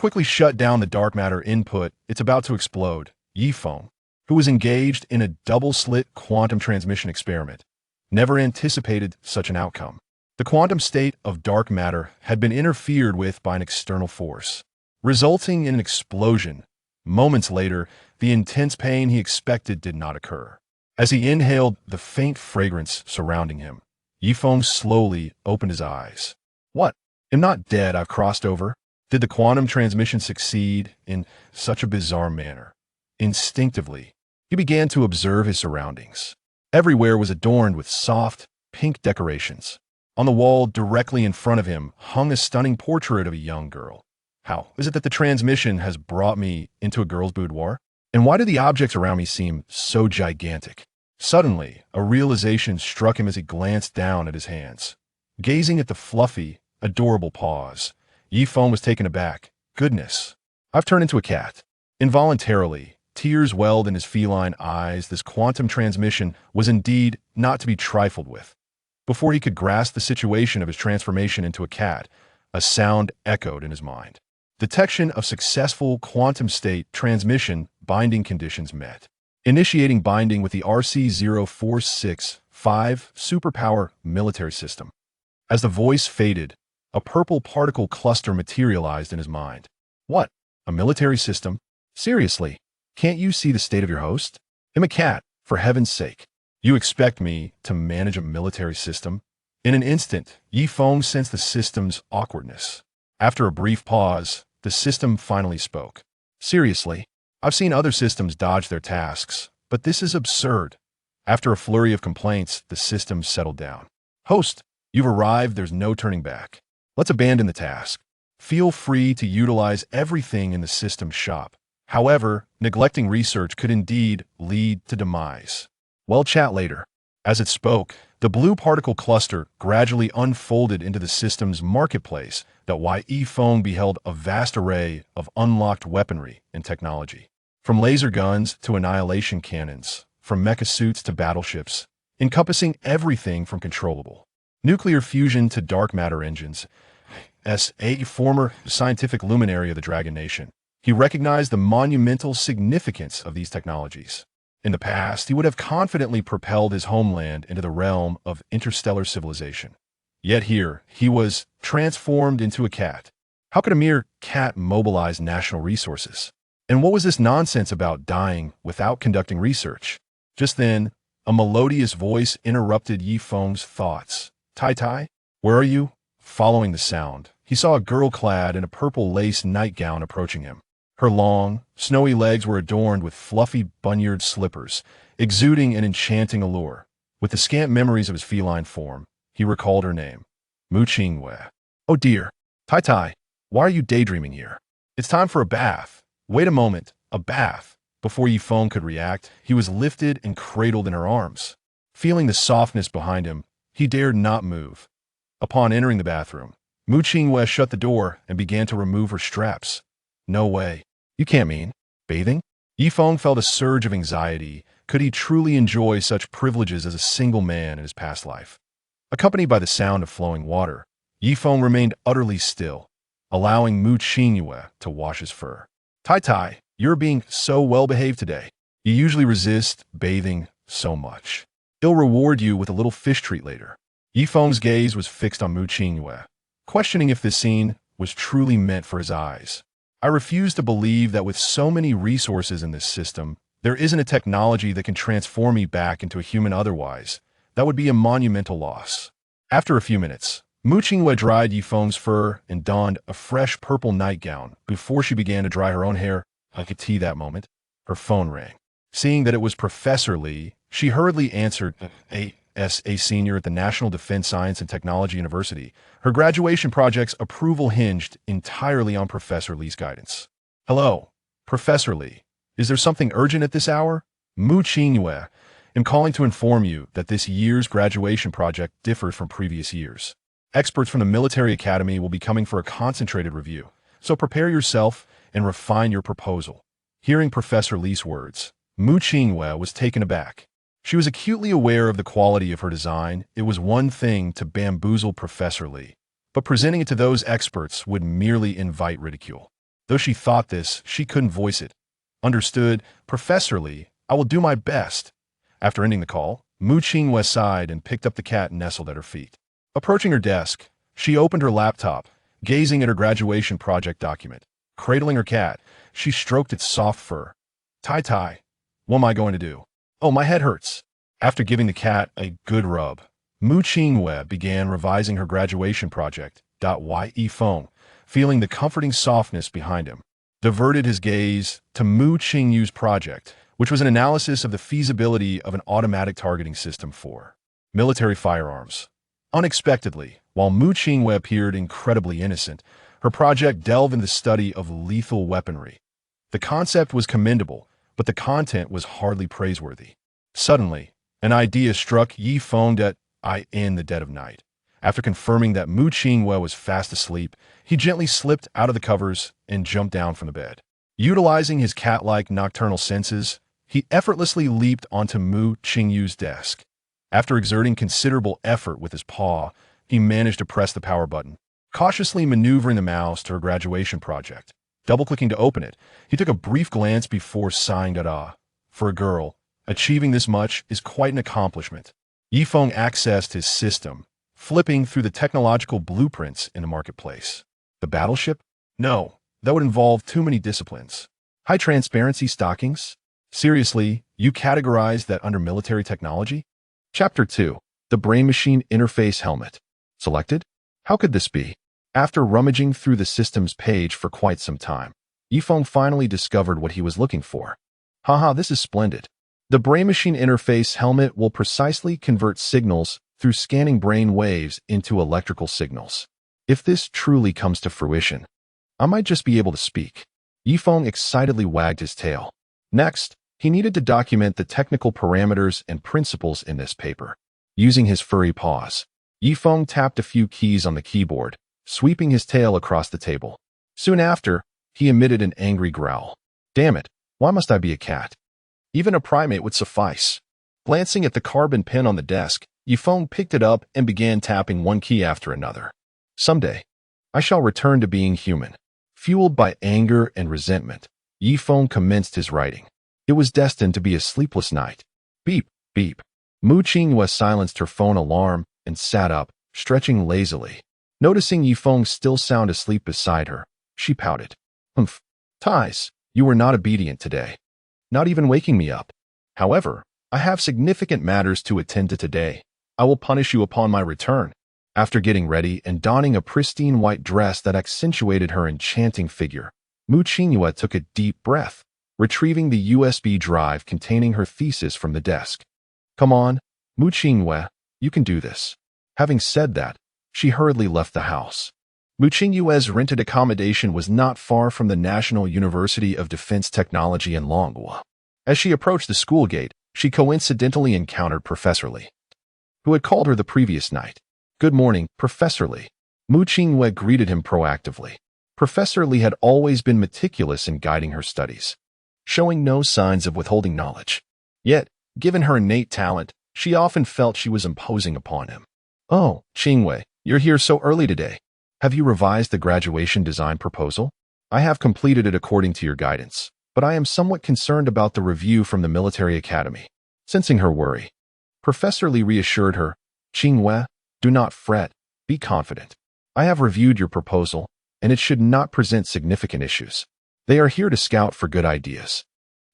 quickly shut down the dark matter input. It's about to explode. Feng, who was engaged in a double-slit quantum transmission experiment, never anticipated such an outcome. The quantum state of dark matter had been interfered with by an external force, resulting in an explosion. Moments later, the intense pain he expected did not occur. As he inhaled the faint fragrance surrounding him, Feng slowly opened his eyes. What? I'm not dead, I've crossed over. Did the quantum transmission succeed in such a bizarre manner? Instinctively, he began to observe his surroundings. Everywhere was adorned with soft, pink decorations. On the wall directly in front of him hung a stunning portrait of a young girl. How is it that the transmission has brought me into a girl's boudoir? And why do the objects around me seem so gigantic? Suddenly, a realization struck him as he glanced down at his hands. Gazing at the fluffy, adorable paws, Feng was taken aback. Goodness, I've turned into a cat. Involuntarily, tears welled in his feline eyes. This quantum transmission was indeed not to be trifled with. Before he could grasp the situation of his transformation into a cat, a sound echoed in his mind. Detection of successful quantum state transmission binding conditions met. Initiating binding with the RC-0465 superpower military system. As the voice faded, a purple particle cluster materialized in his mind. What? A military system? Seriously, can't you see the state of your host? I'm a cat, for heaven's sake. You expect me to manage a military system? In an instant, Feng sensed the system's awkwardness. After a brief pause, the system finally spoke. Seriously, I've seen other systems dodge their tasks, but this is absurd. After a flurry of complaints, the system settled down. Host, you've arrived, there's no turning back. Let's abandon the task. Feel free to utilize everything in the system's shop. However, neglecting research could indeed lead to demise. We'll chat later. As it spoke, the blue particle cluster gradually unfolded into the system's marketplace that Feng beheld a vast array of unlocked weaponry and technology. From laser guns to annihilation cannons, from mecha suits to battleships, encompassing everything from controllable nuclear fusion to dark matter engines. As a former scientific luminary of the Dragon Nation, he recognized the monumental significance of these technologies. In the past, he would have confidently propelled his homeland into the realm of interstellar civilization. Yet here, he was transformed into a cat. How could a mere cat mobilize national resources? And what was this nonsense about dying without conducting research? Just then, a melodious voice interrupted Feng's thoughts. Tai, where are you? Following the sound, he saw a girl clad in a purple lace nightgown approaching him. Her long, snowy legs were adorned with fluffy bunyard slippers, exuding an enchanting allure. With the scant memories of his feline form, he recalled her name, Mu Qingwei. Oh dear, Tai, why are you daydreaming here? It's time for a bath. Wait a moment, a bath. Before Feng could react, he was lifted and cradled in her arms. Feeling the softness behind him, he dared not move. Upon entering the bathroom, Mu Qingwei shut the door and began to remove her straps. No way. You can't mean bathing? Feng felt a surge of anxiety. Could he truly enjoy such privileges as a single man in his past life? Accompanied by the sound of flowing water, Feng remained utterly still, allowing Mu Qingwei to wash his fur. Tai, you're being so well-behaved today. You usually resist bathing so much. He'll reward you with a little fish treat later. Feng's gaze was fixed on Mu Qingwei, questioning if this scene was truly meant for his eyes. I refuse to believe that with so many resources in this system, there isn't a technology that can transform me back into a human otherwise. That would be a monumental loss. After a few minutes, Mu Qingwei dried Feng's fur and donned a fresh purple nightgown. Before she began to dry her own hair, I could see that moment. Her phone rang. Seeing that it was Professor Li, she hurriedly answered. A senior at the National Defense Science and Technology University. Her graduation project's approval hinged entirely on Professor Li's guidance. Hello, Professor Li. Is there something urgent at this hour? Mu Qingwei. I'm calling to inform you that this year's graduation project differs from previous years. Experts from the military academy will be coming for a concentrated review, so prepare yourself and refine your proposal. Hearing Professor Li's words, Mu Qingwei was taken aback. She was acutely aware of the quality of her design. It was one thing to bamboozle Professor Li, but presenting it to those experts would merely invite ridicule. Though she thought this, she couldn't voice it. Understood, Professor Lee, I will do my best. After ending the call, Mu Qinghua sighed and picked up the cat nestled at her feet. Approaching her desk, she opened her laptop, gazing at her graduation project document. Cradling her cat, she stroked its soft fur. Tai, what am I going to do? Oh, my head hurts. After giving the cat a good rub, Mu Qinghua began revising her graduation project. Feng, feeling the comforting softness behind him, diverted his gaze to Mu Qingyu's project, which was an analysis of the feasibility of an automatic targeting system for military firearms. Unexpectedly, while Mu Qinghua appeared incredibly innocent, her project delved into the study of lethal weaponry. The concept was commendable, but the content was hardly praiseworthy. Suddenly, an idea struck Yi Feng in the dead of night. After confirming that Mu Qinghua was fast asleep, he gently slipped out of the covers and jumped down from the bed. Utilizing his cat-like nocturnal senses, he effortlessly leaped onto Mu Qingyu's desk. After exerting considerable effort with his paw, he managed to press the power button, cautiously maneuvering the mouse to her graduation project. Double-clicking to open it, he took a brief glance before sighing For a girl, achieving this much is quite an accomplishment. Yi Feng accessed his system, flipping through the technological blueprints in the marketplace. The battleship? No, that would involve too many disciplines. High transparency stockings? Seriously, you categorize that under military technology? Chapter 2. The Brain Machine Interface Helmet. Selected? How could this be? After rummaging through the system's page for quite some time, Yi Feng finally discovered what he was looking for. Haha, this is splendid. The Brain Machine Interface Helmet will precisely convert signals through scanning brain waves into electrical signals. If this truly comes to fruition, I might just be able to speak. Yi Feng excitedly wagged his tail. Next, he needed to document the technical parameters and principles in this paper. Using his furry paws, Yi Feng tapped a few keys on the keyboard, sweeping his tail across the table. Soon after, he emitted an angry growl. Damn it, why must I be a cat? Even a primate would suffice. Glancing at the carbon pin on the desk, Yi Feng picked it up and began tapping one key after another. Someday, I shall return to being human. Fueled by anger and resentment, Yi Feng commenced his writing. It was destined to be a sleepless night. Beep, beep. Mu Qinghua silenced her phone alarm and sat up, stretching lazily. Noticing Yi Feng still sound asleep beside her, she pouted. Humph. Tais, you were not obedient today. Not even waking me up. However, I have significant matters to attend to today. I will punish you upon my return. After getting ready and donning a pristine white dress that accentuated her enchanting figure, Mu Qinghua took a deep breath, retrieving the USB drive containing her thesis from the desk. Come on, Mu Qinghua, you can do this. Having said that, she hurriedly left the house. Mu Qinghua's rented accommodation was not far from the National University of Defense Technology in Longwa. As she approached the school gate, she coincidentally encountered Professor Lee, who had called her the previous night. Good morning, Professor Lee. Mu Qinghua greeted him proactively. Professor Lee had always been meticulous in guiding her studies, showing no signs of withholding knowledge. Yet, given her innate talent, she often felt she was imposing upon him. Oh, Qinghua, you're here so early today. Have you revised the graduation design proposal? I have completed it according to your guidance, but I am somewhat concerned about the review from the military academy. Sensing her worry, Professor Lee reassured her, Qinghua, do not fret, be confident. I have reviewed your proposal, and it should not present significant issues. They are here to scout for good ideas.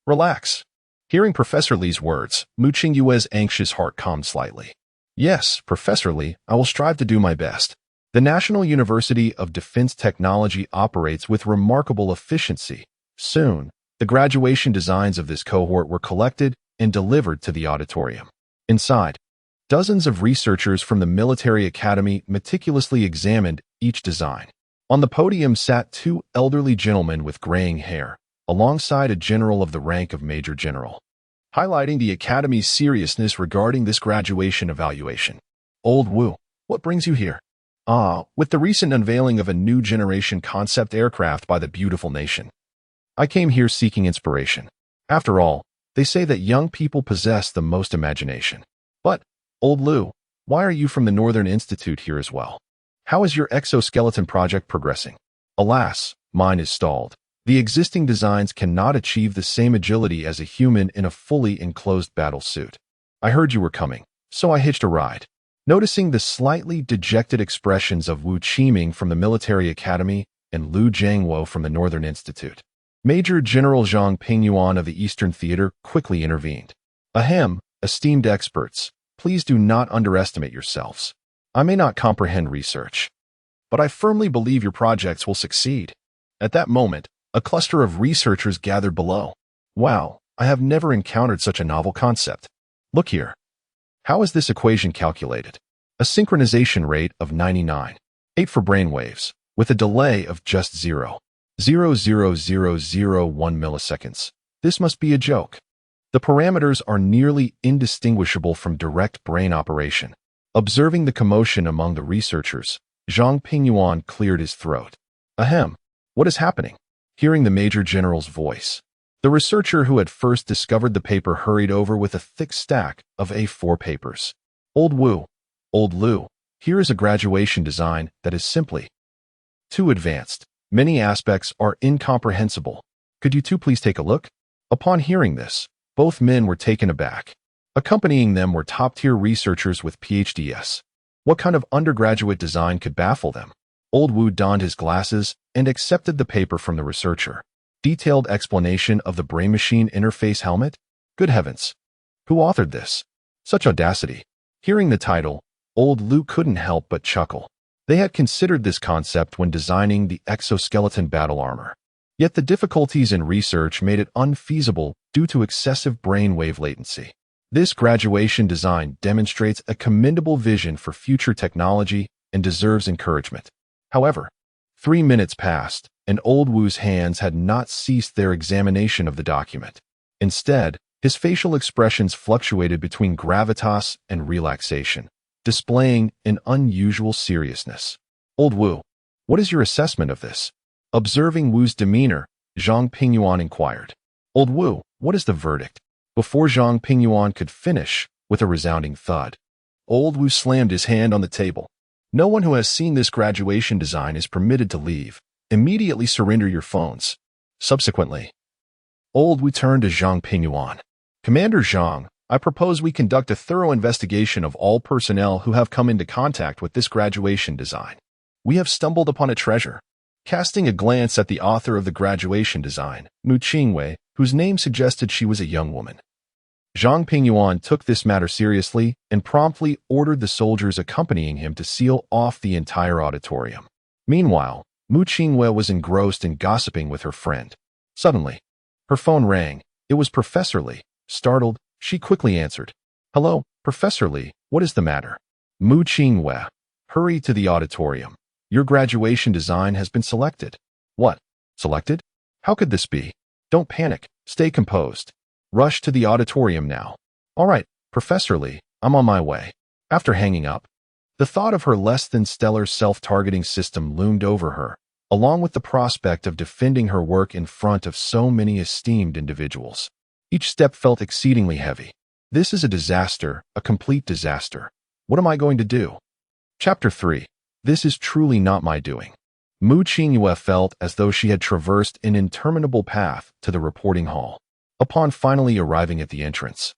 Relax. Hearing Professor Lee's words, Mu Qinghua's anxious heart calmed slightly. Yes, Professor Lee, I will strive to do my best. The National University of Defense Technology operates with remarkable efficiency. Soon, the graduation designs of this cohort were collected and delivered to the auditorium. Inside, dozens of researchers from the military academy meticulously examined each design. On the podium sat two elderly gentlemen with graying hair, alongside a general of the rank of Major General, highlighting the academy's seriousness regarding this graduation evaluation. Old Wu, what brings you here? With the recent unveiling of a new generation concept aircraft by the beautiful nation, I came here seeking inspiration. After all, they say that young people possess the most imagination. But, Old Lu, why are you from the Northern Institute here as well? How is your exoskeleton project progressing? Alas, mine is stalled. The existing designs cannot achieve the same agility as a human in a fully enclosed battle suit. I heard you were coming, so I hitched a ride. Noticing the slightly dejected expressions of Wu Qiming from the military academy and Liu Jiangwo from the Northern Institute, Major General Zhang Pingyuan of the Eastern Theater quickly intervened. Ahem, esteemed experts, please do not underestimate yourselves. I may not comprehend research, but I firmly believe your projects will succeed. At that moment, a cluster of researchers gathered below. Wow, I have never encountered such a novel concept. Look here. How is this equation calculated? A synchronization rate of 99.8 for brainwaves, with a delay of just 0.00001 milliseconds. This must be a joke. The parameters are nearly indistinguishable from direct brain operation. Observing the commotion among the researchers, Zhang Pingyuan cleared his throat. Ahem, what is happening? Hearing the Major General's voice, the researcher who had first discovered the paper hurried over with a thick stack of A4 papers. Old Wu, Old Liu, here is a graduation design that is simply too advanced. Many aspects are incomprehensible. Could you two please take a look? Upon hearing this, both men were taken aback. Accompanying them were top-tier researchers with PhDs. What kind of undergraduate design could baffle them? Old Wu donned his glasses and accepted the paper from the researcher. Detailed explanation of the brain-machine interface helmet? Good heavens! Who authored this? Such audacity! Hearing the title, Old Liu couldn't help but chuckle. They had considered this concept when designing the exoskeleton battle armor. Yet the difficulties in research made it unfeasible due to excessive brainwave latency. This graduation design demonstrates a commendable vision for future technology and deserves encouragement. However, 3 minutes passed, and Old Wu's hands had not ceased their examination of the document. Instead, his facial expressions fluctuated between gravitas and relaxation, displaying an unusual seriousness. Old Wu, what is your assessment of this? Observing Wu's demeanor, Zhang Pingyuan inquired. Old Wu, what is the verdict? Before Zhang Pingyuan could finish, with a resounding thud, Old Wu slammed his hand on the table. No one who has seen this graduation design is permitted to leave. Immediately surrender your phones. Subsequently, Old Wu turned to Zhang Pingyuan. Commander Zhang, I propose we conduct a thorough investigation of all personnel who have come into contact with this graduation design. We have stumbled upon a treasure. Casting a glance at the author of the graduation design, Mu Qingwei, whose name suggested she was a young woman, Zhang Pingyuan took this matter seriously and promptly ordered the soldiers accompanying him to seal off the entire auditorium. Meanwhile, Mu Qingwei was engrossed in gossiping with her friend. Suddenly, her phone rang. It was Professor Li. Startled, she quickly answered. Hello, Professor Li, what is the matter? Mu Qingwei, hurry to the auditorium. Your graduation design has been selected. What? Selected? How could this be? Don't panic. Stay composed. Rush to the auditorium now. All right, Professor Li, I'm on my way. After hanging up, the thought of her less-than-stellar self-targeting system loomed over her, along with the prospect of defending her work in front of so many esteemed individuals. Each step felt exceedingly heavy. This is a disaster, a complete disaster. What am I going to do? Chapter 3. This is truly not my doing. Mu Qingyue felt as though she had traversed an interminable path to the reporting hall. Upon finally arriving at the entrance,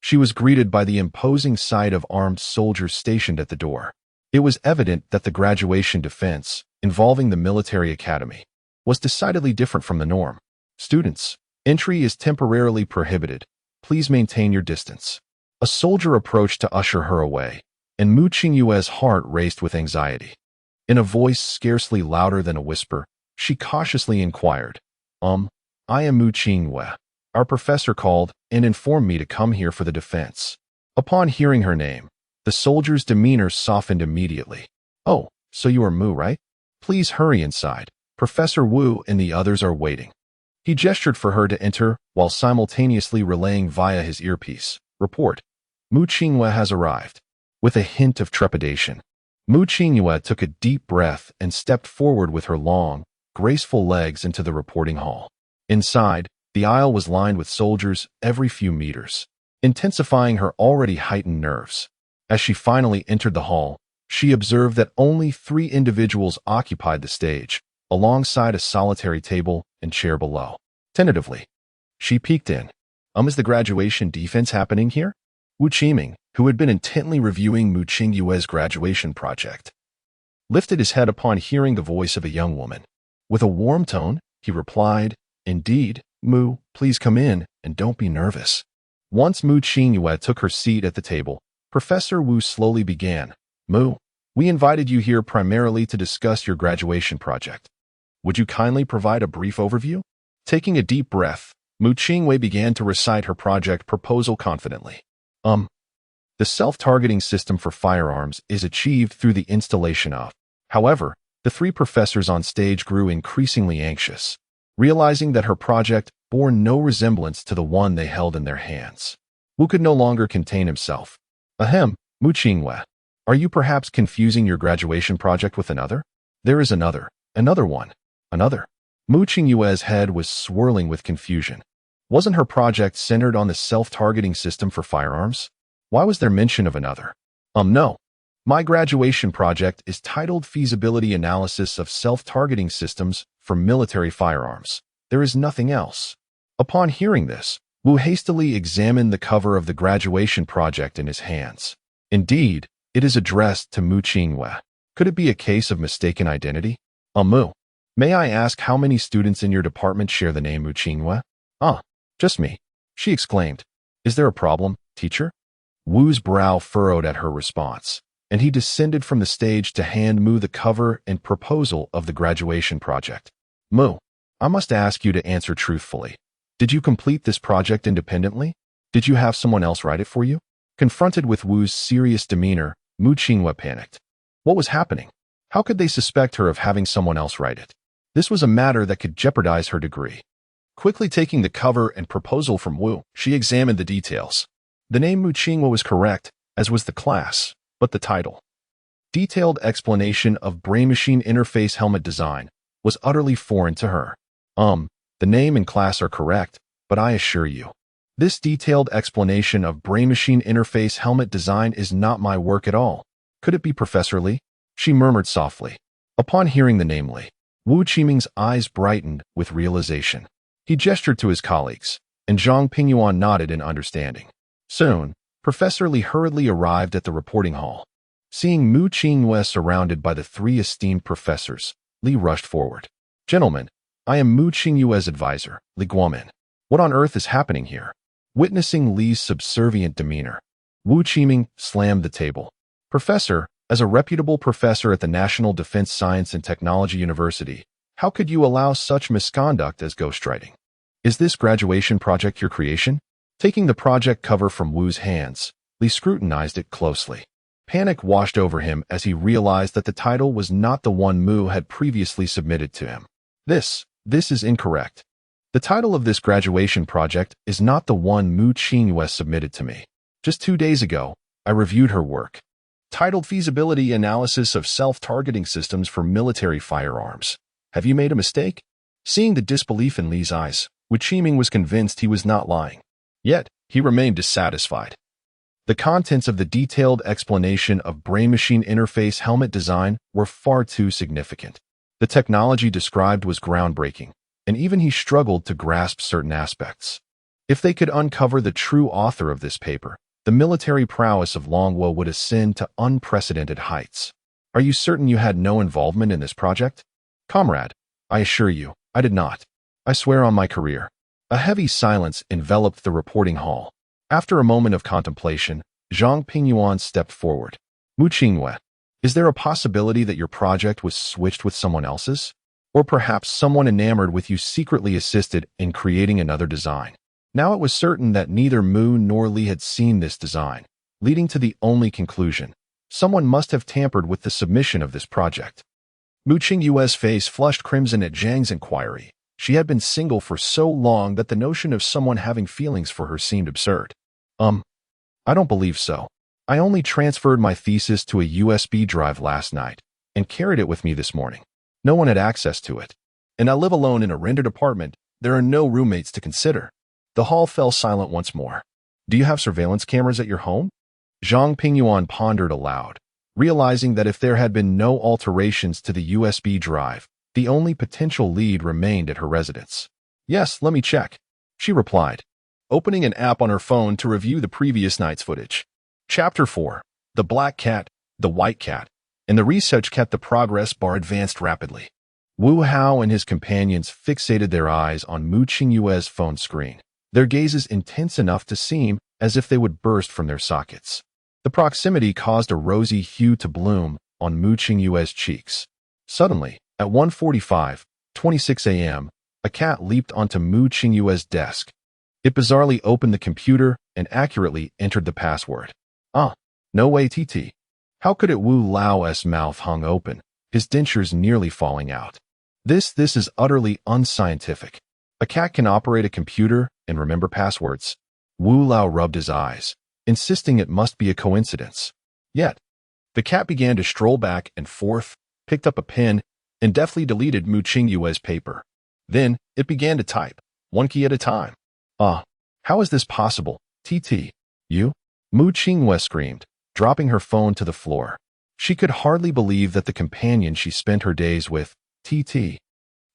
she was greeted by the imposing sight of armed soldiers stationed at the door. It was evident that the graduation defense, involving the military academy, was decidedly different from the norm. Students, entry is temporarily prohibited. Please maintain your distance. A soldier approached to usher her away, and Mu Qingyue's heart raced with anxiety. In a voice scarcely louder than a whisper, she cautiously inquired, I am Mu Qingyue. Our professor called and informed me to come here for the defense. Upon hearing her name, the soldier's demeanor softened immediately. Oh, so you are Mu, right? Please hurry inside. Professor Wu and the others are waiting. He gestured for her to enter while simultaneously relaying via his earpiece. Report. Mu Qingyue has arrived. With a hint of trepidation, Mu Qingyue took a deep breath and stepped forward with her long, graceful legs into the reporting hall. Inside, the aisle was lined with soldiers every few meters, intensifying her already heightened nerves. As she finally entered the hall, she observed that only 3 individuals occupied the stage, alongside a solitary table and chair below. Tentatively, she peeked in. Is the graduation defense happening here? Wu Qiming, who had been intently reviewing Mu Qingyue's graduation project, lifted his head upon hearing the voice of a young woman. With a warm tone, he replied, "Indeed, Mu, please come in and don't be nervous." Once Mu Qingyue took her seat at the table, Professor Wu slowly began, "Mu, we invited you here primarily to discuss your graduation project. Would you kindly provide a brief overview?" Taking a deep breath, Mu Qingyue began to recite her project proposal confidently. The self-targeting system for firearms is achieved through the installation of. However, the three professors on stage grew increasingly anxious, realizing that her project bore no resemblance to the one they held in their hands. Wu could no longer contain himself. "Ahem, Mu Qingyue, are you perhaps confusing your graduation project with another? There is another one, another." Mu Qingyue's head was swirling with confusion. Wasn't her project centered on the self-targeting system for firearms? Why was there mention of another? No. My graduation project is titled Feasibility Analysis of Self-Targeting Systems for Military Firearms. There is nothing else. Upon hearing this, Wu hastily examined the cover of the graduation project in his hands. Indeed, it is addressed to Mu Qingyue. Could it be a case of mistaken identity? Mu, may I ask how many students in your department share the name Mu Qingyue? Just me, she exclaimed. Is there a problem, teacher? Wu's brow furrowed at her response, and he descended from the stage to hand Mu the cover and proposal of the graduation project. "Mu, I must ask you to answer truthfully. Did you complete this project independently? Did you have someone else write it for you?" Confronted with Wu's serious demeanor, Mu Qingyue panicked. What was happening? How could they suspect her of having someone else write it? This was a matter that could jeopardize her degree. Quickly taking the cover and proposal from Wu, she examined the details. The name Mu Qingyue was correct, as was the class, but the title, Detailed Explanation of Brain-Machine Interface Helmet Design, was utterly foreign to her. The name and class are correct, but I assure you, this detailed explanation of brain-machine interface helmet design is not my work at all. Could it be Professor Li? She murmured softly. Upon hearing the name Li, Wu Qiming's eyes brightened with realization. He gestured to his colleagues, and Zhang Pingyuan nodded in understanding. Soon, Professor Li hurriedly arrived at the reporting hall. Seeing Mu Qingyue surrounded by the three esteemed professors, Li rushed forward. "Gentlemen, I am Mu Qingyue's advisor, Li Guomin. What on earth is happening here?" Witnessing Li's subservient demeanor, Wu Qiming slammed the table. "Professor, as a reputable professor at the National Defense Science and Technology University, how could you allow such misconduct as ghostwriting? Is this graduation project your creation?" Taking the project cover from Wu's hands, Li scrutinized it closely. Panic washed over him as he realized that the title was not the one Mu had previously submitted to him. This is incorrect. The title of this graduation project is not the one Mu Qingyue submitted to me. Just 2 days ago, I reviewed her work, titled Feasibility Analysis of Self-Targeting Systems for Military Firearms. Have you made a mistake? Seeing the disbelief in Li's eyes, Wu Qiming was convinced he was not lying. Yet, he remained dissatisfied. The contents of the detailed explanation of brain-machine interface helmet design were far too significant. The technology described was groundbreaking, and even he struggled to grasp certain aspects. If they could uncover the true author of this paper, the military prowess of Longwo would ascend to unprecedented heights. "Are you certain you had no involvement in this project?" "Comrade, I assure you, I did not. I swear on my career." A heavy silence enveloped the reporting hall. After a moment of contemplation, Zhang Pingyuan stepped forward. "Mu Qingyue, is there a possibility that your project was switched with someone else's? Or perhaps someone enamored with you secretly assisted in creating another design?" Now it was certain that neither Mu nor Li had seen this design, leading to the only conclusion: someone must have tampered with the submission of this project. Mu Qingyue's face flushed crimson at Zhang's inquiry. She had been single for so long that the notion of someone having feelings for her seemed absurd. I don't believe so. I only transferred my thesis to a USB drive last night and carried it with me this morning. No one had access to it. And I live alone in a rented apartment. There are no roommates to consider." The hall fell silent once more. "Do you have surveillance cameras at your home?" Zhang Pingyuan pondered aloud, realizing that if there had been no alterations to the USB drive, The only potential lead remained at her residence. Yes, let me check, she replied, opening an app on her phone to review the previous night's footage. Chapter 4. The Black Cat, the White Cat, and the research cat. The progress bar advanced rapidly. Wu Hao and his companions fixated their eyes on Mu Qingyue's phone screen, their gazes intense enough to seem as if they would burst from their sockets. The proximity caused a rosy hue to bloom on Mu Qingyue's cheeks. Suddenly, at 1:45:26 a.m., a cat leaped onto Mu Qingyue's desk. It bizarrely opened the computer and accurately entered the password. No way, TT. How could it? Wu Lao's mouth hung open, his dentures nearly falling out. This is utterly unscientific. A cat can operate a computer and remember passwords. Wu Lao rubbed his eyes, insisting it must be a coincidence. Yet, the cat began to stroll back and forth, picked up a pen, and deftly deleted Mu Qingyue's paper. Then, it began to type, one key at a time. How is this possible, TT? You? Mu Qingyue screamed, dropping her phone to the floor. She could hardly believe that the companion she spent her days with, TT,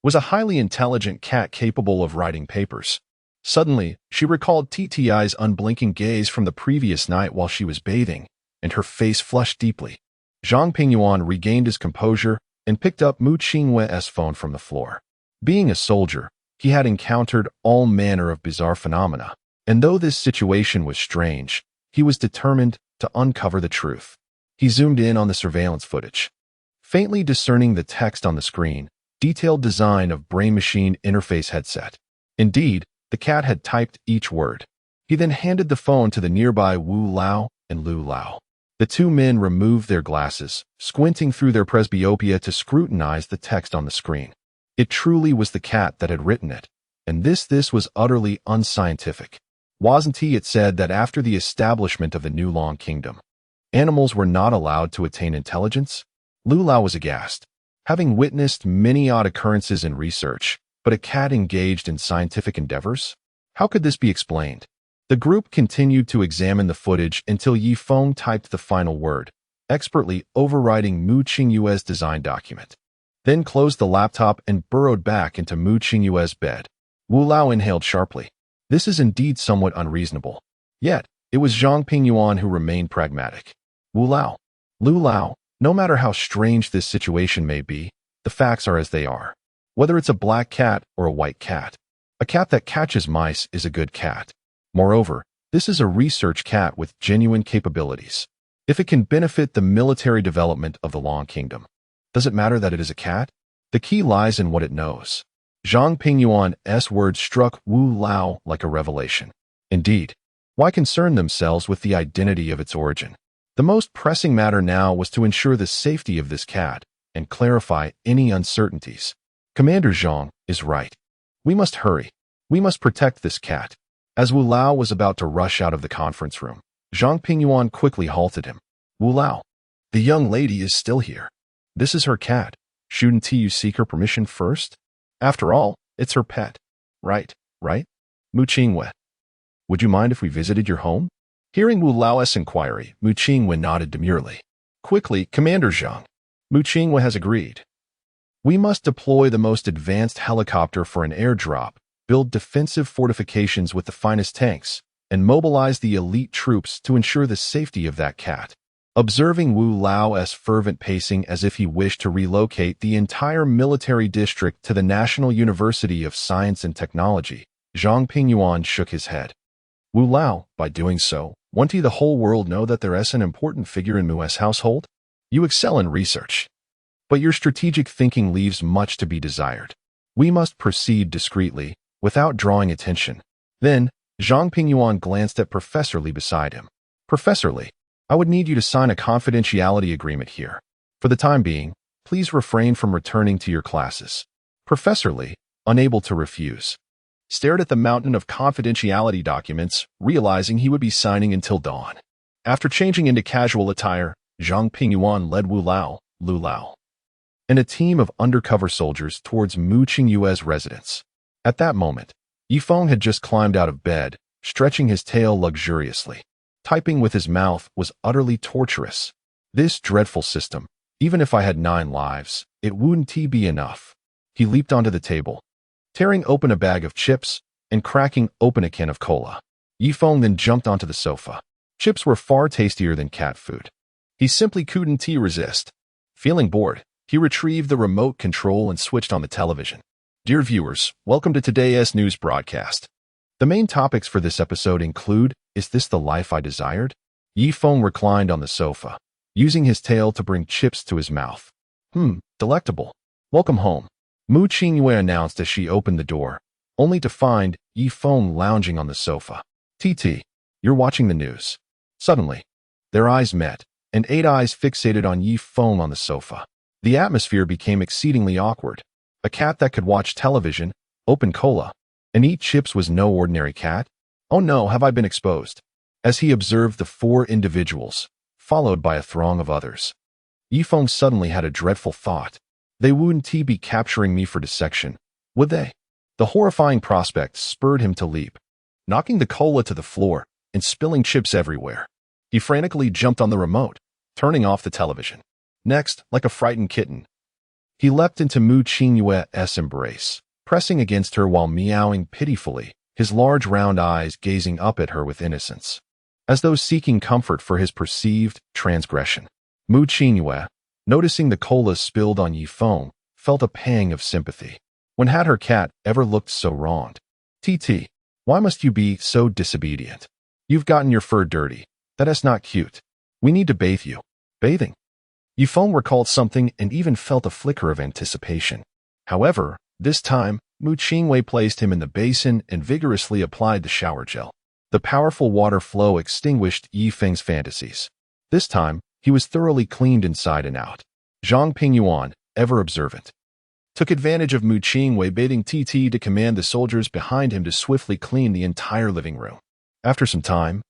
was a highly intelligent cat capable of writing papers. Suddenly, she recalled TTI's unblinking gaze from the previous night while she was bathing, and her face flushed deeply. Zhang Pingyuan regained his composure and picked up Mu Qingyue's phone from the floor. Being a soldier, he had encountered all manner of bizarre phenomena, and though this situation was strange, he was determined to uncover the truth. He zoomed in on the surveillance footage. Faintly discerning the text on the screen, detailed design of brain-machine interface headset. Indeed, the cat had typed each word. He then handed the phone to the nearby Wu Lao and Lu Lao. The two men removed their glasses, squinting through their presbyopia to scrutinize the text on the screen. It truly was the cat that had written it, and this was utterly unscientific. Wasn't it said that after the establishment of the New Long Kingdom, animals were not allowed to attain intelligence? Lu Lao was aghast. Having witnessed many odd occurrences in research, but a cat engaged in scientific endeavors? How could this be explained? The group continued to examine the footage until Yi Feng typed the final word, expertly overriding Mu Qingyue's design document. Then closed the laptop and burrowed back into Mu Qingyue's bed. Wu Lao inhaled sharply. This is indeed somewhat unreasonable. Yet, it was Zhang Pingyuan who remained pragmatic. Wu Lao, Lu Lao, no matter how strange this situation may be, the facts are as they are. Whether it's a black cat or a white cat, a cat that catches mice is a good cat. Moreover, this is a research cat with genuine capabilities. If it can benefit the military development of the Long Kingdom, does it matter that it is a cat? The key lies in what it knows. Zhang Pingyuan's words struck Wu Lao like a revelation. Indeed, why concern themselves with the identity of its origin? The most pressing matter now was to ensure the safety of this cat and clarify any uncertainties. Commander Zhang is right. We must hurry. We must protect this cat. As Wu Lao was about to rush out of the conference room, Zhang Pingyuan quickly halted him. Wu Lao, the young lady is still here. This is her cat. Shouldn't you seek her permission first? After all, it's her pet. Right? Mu Qingyue. Would you mind if we visited your home? Hearing Wu Lao's inquiry, Mu Qingyue nodded demurely. Quickly, Commander Zhang. Mu Qingyue has agreed. We must deploy the most advanced helicopter for an airdrop, build defensive fortifications with the finest tanks, and mobilize the elite troops to ensure the safety of that cat. Observing Wu Lao's fervent pacing as if he wished to relocate the entire military district to the National University of Science and Technology, Zhang Pingyuan shook his head. Wu Lao, by doing so, won't the whole world know that there is an important figure in Mu's household? You excel in research, but your strategic thinking leaves much to be desired. We must proceed discreetly, without drawing attention. Then, Zhang Pingyuan glanced at Professor Li beside him. Professor Li, I would need you to sign a confidentiality agreement here. For the time being, please refrain from returning to your classes. Professor Li, unable to refuse, stared at the mountain of confidentiality documents, realizing he would be signing until dawn. After changing into casual attire, Zhang Pingyuan led Wu Lao, Lu Lao, and a team of undercover soldiers towards Mu Qingyue's residence. At that moment, Yi Feng had just climbed out of bed, stretching his tail luxuriously. Typing with his mouth was utterly torturous. This dreadful system, even if I had 9 lives, it wouldn't be enough. He leaped onto the table, tearing open a bag of chips and cracking open a can of cola. Yifeng then jumped onto the sofa. Chips were far tastier than cat food. He simply couldn't resist. Feeling bored, he retrieved the remote control and switched on the television. Dear viewers, welcome to today's news broadcast. The main topics for this episode include, is this the life I desired? Yifeng reclined on the sofa, using his tail to bring chips to his mouth. Delectable. Welcome home, Mu Qingyue announced as she opened the door, only to find Yifeng lounging on the sofa. TT, you're watching the news. Suddenly, their eyes met, and 8 eyes fixated on Yifeng on the sofa. The atmosphere became exceedingly awkward. A cat that could watch television, open cola, and eat chips was no ordinary cat? Oh no, have I been exposed? As he observed the 4 individuals, followed by a throng of others, Yifeng suddenly had a dreadful thought. They wouldn't be capturing me for dissection, would they? The horrifying prospect spurred him to leap, knocking the cola to the floor and spilling chips everywhere. He frantically jumped on the remote, turning off the television. Next, like a frightened kitten, he leapt into Mu Qingyue's embrace, pressing against her while meowing pitifully, his large round eyes gazing up at her with innocence, as though seeking comfort for his perceived transgression. Mu Qingyue, noticing the cola spilled on Yifeng, felt a pang of sympathy. When had her cat ever looked so wronged? TT, why must you be so disobedient? You've gotten your fur dirty. That's not cute. We need to bathe you. Bathing. Yifeng recalled something and even felt a flicker of anticipation. However, this time, Mu Qingyue placed him in the basin and vigorously applied the shower gel. The powerful water flow extinguished Yifeng's fantasies. This time, he was thoroughly cleaned inside and out. Zhang Pingyuan, ever observant, took advantage of Mu Qingyue baiting TT to command the soldiers behind him to swiftly clean the entire living room. After some time,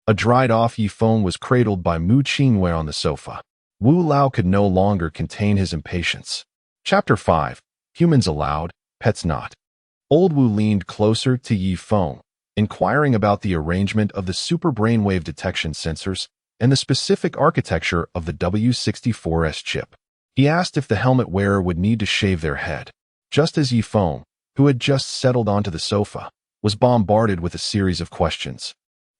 a dried-off Yifeng was cradled by Mu Qingyue on the sofa. Wu Lao could no longer contain his impatience. Chapter 5. Humans allowed, pets not. Old Wu leaned closer to Yifeng, inquiring about the arrangement of the super brainwave detection sensors and the specific architecture of the W64S chip. He asked if the helmet wearer would need to shave their head, just as Yifeng, who had just settled onto the sofa, was bombarded with a series of questions.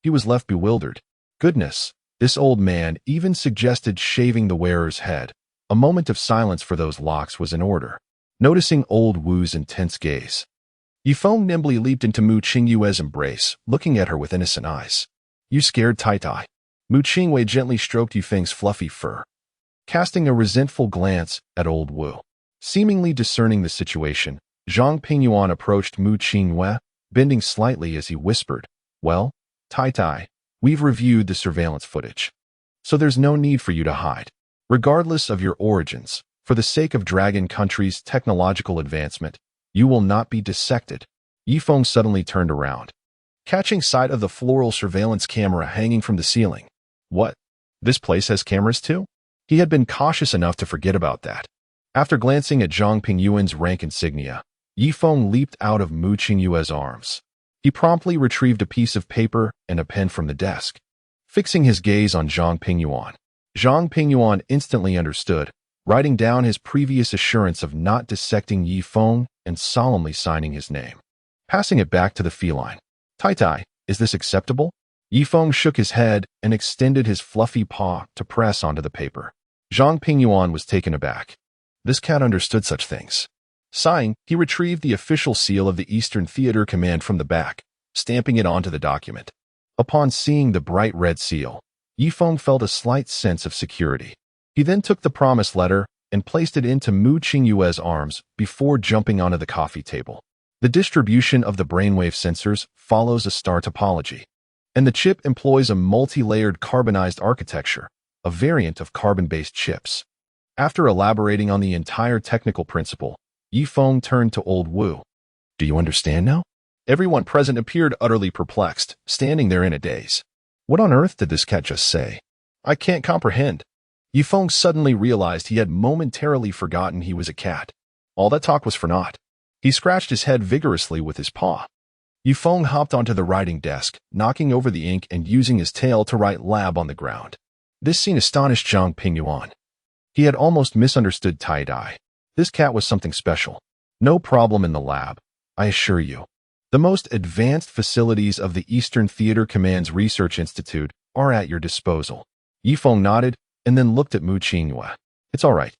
He was left bewildered. Goodness, this old man even suggested shaving the wearer's head. A moment of silence for those locks was in order. Noticing old Wu's intense gaze, Yifeng nimbly leaped into Mu Qingyue's embrace, looking at her with innocent eyes. You scared, Tai-Tai? Mu Qingyue gently stroked Yifeng's fluffy fur, casting a resentful glance at old Wu. Seemingly discerning the situation, Zhang Pingyuan approached Mu Qingyue, bending slightly as he whispered, Well, Tai-Tai, we've reviewed the surveillance footage, so there's no need for you to hide. Regardless of your origins, for the sake of Dragon Country's technological advancement, you will not be dissected. Yifeng suddenly turned around, catching sight of the floral surveillance camera hanging from the ceiling. What? This place has cameras too? He had been cautious enough to forget about that. After glancing at Zhang Pingyuan's rank insignia, Yifeng leaped out of Mu Qingyue's arms. He promptly retrieved a piece of paper and a pen from the desk, fixing his gaze on Zhang Pingyuan. Zhang Pingyuan instantly understood, writing down his previous assurance of not dissecting Yifeng and solemnly signing his name. Passing it back to the feline. Tai-Tai, is this acceptable? Yifeng shook his head and extended his fluffy paw to press onto the paper. Zhang Pingyuan was taken aback. This cat understood such things. Sighing, he retrieved the official seal of the Eastern Theater Command from the back, stamping it onto the document. Upon seeing the bright red seal, Yifeng felt a slight sense of security. He then took the promise letter and placed it into Mu Qingyue's arms before jumping onto the coffee table. The distribution of the brainwave sensors follows a star topology, and the chip employs a multi-layered carbonized architecture, a variant of carbon-based chips. After elaborating on the entire technical principle, Yifeng turned to old Wu. Do you understand now? Everyone present appeared utterly perplexed, standing there in a daze. What on earth did this cat just say? I can't comprehend. Yifeng suddenly realized he had momentarily forgotten he was a cat. All that talk was for naught. He scratched his head vigorously with his paw. Yifeng hopped onto the writing desk, knocking over the ink and using his tail to write lab on the ground. This scene astonished Zhang Pingyuan. He had almost misunderstood Tai-Tai. This cat was something special. No problem in the lab, I assure you. The most advanced facilities of the Eastern Theater Command's Research Institute are at your disposal. Yifeng nodded and then looked at Mu Qingyue. It's all right.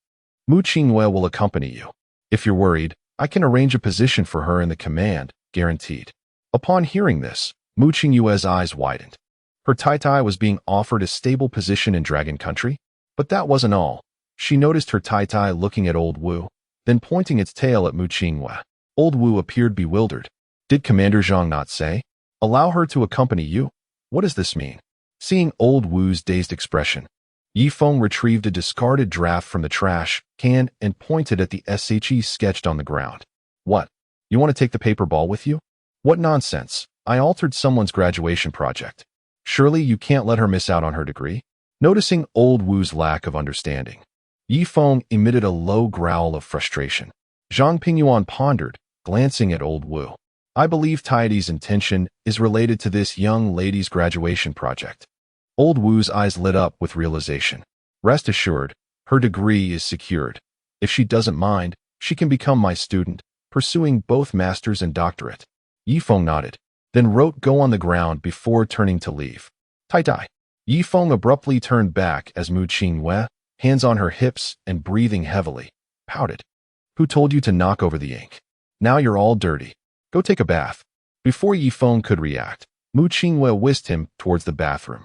Mu Qingyue will accompany you. If you're worried, I can arrange a position for her in the command, guaranteed. Upon hearing this, Mu Qingyue's eyes widened. Her Tai was being offered a stable position in Dragon Country, but that wasn't all. She noticed her Tai looking at Old Wu, then pointing its tail at Mu Qingyue. Old Wu appeared bewildered. Did Commander Zhang not say, "Allow her to accompany you"? What does this mean? Seeing Old Wu's dazed expression, Yifeng retrieved a discarded draft from the trash can and pointed at the SHE sketched on the ground. What? You want to take the paper ball with you? What nonsense. I altered someone's graduation project. Surely you can't let her miss out on her degree? Noticing Old Wu's lack of understanding, Yifeng emitted a low growl of frustration. Zhang Pingyuan pondered, glancing at Old Wu. I believe Taidi's intention is related to this young lady's graduation project. Old Wu's eyes lit up with realization. Rest assured, her degree is secured. If she doesn't mind, she can become my student, pursuing both master's and doctorate. Yifeng nodded, then wrote "Go" on the ground before turning to leave. Tai. Yifeng abruptly turned back as Mu Qingyue, hands on her hips and breathing heavily, pouted. Who told you to knock over the ink? Now you're all dirty. Go take a bath. Before Yifeng could react, Mu Qingyue whisked him towards the bathroom.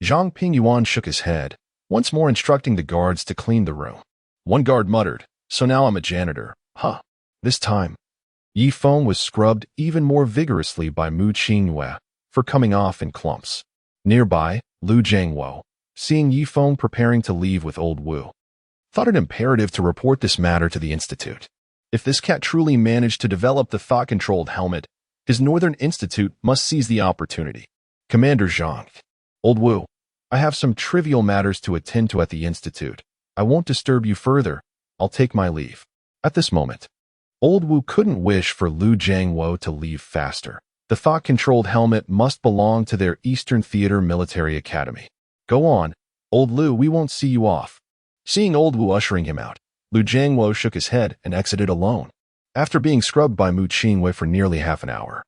Zhang Pingyuan shook his head, once more instructing the guards to clean the room. One guard muttered, "So now I'm a janitor, huh?" This time, Yifeng was scrubbed even more vigorously by Mu Qingyue for coming off in clumps. Nearby, Lu Jiangwo, seeing Yifeng preparing to leave with Old Wu, thought it imperative to report this matter to the Institute. If this cat truly managed to develop the thought-controlled helmet, his Northern Institute must seize the opportunity. Commander Zhang. Old Wu, I have some trivial matters to attend to at the Institute. I won't disturb you further. I'll take my leave. At this moment, Old Wu couldn't wish for Lu Jiangwo to leave faster. The thought-controlled helmet must belong to their Eastern Theater Military Academy. Go on, Old Lu, we won't see you off. Seeing Old Wu ushering him out, Lu Jiangwo shook his head and exited alone. After being scrubbed by Mu Qingyue for nearly half an hour,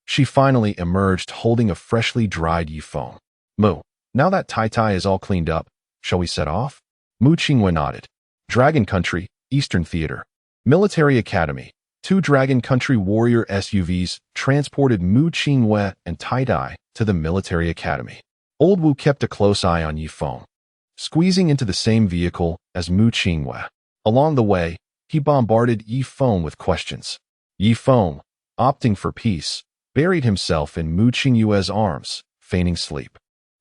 she finally emerged holding a freshly dried Yifeng. Mu, now that Tai is all cleaned up, shall we set off? Mu Qingyue nodded. Dragon Country, Eastern Theater. Military Academy. 2 Dragon Country warrior SUVs transported Mu Qingyue and Tai to the Military Academy. Old Wu kept a close eye on Yifeng, squeezing into the same vehicle as Mu Qingyue. Along the way, he bombarded Yifeng with questions. Yifeng, opting for peace, buried himself in Mu Qingyue's arms, feigning sleep.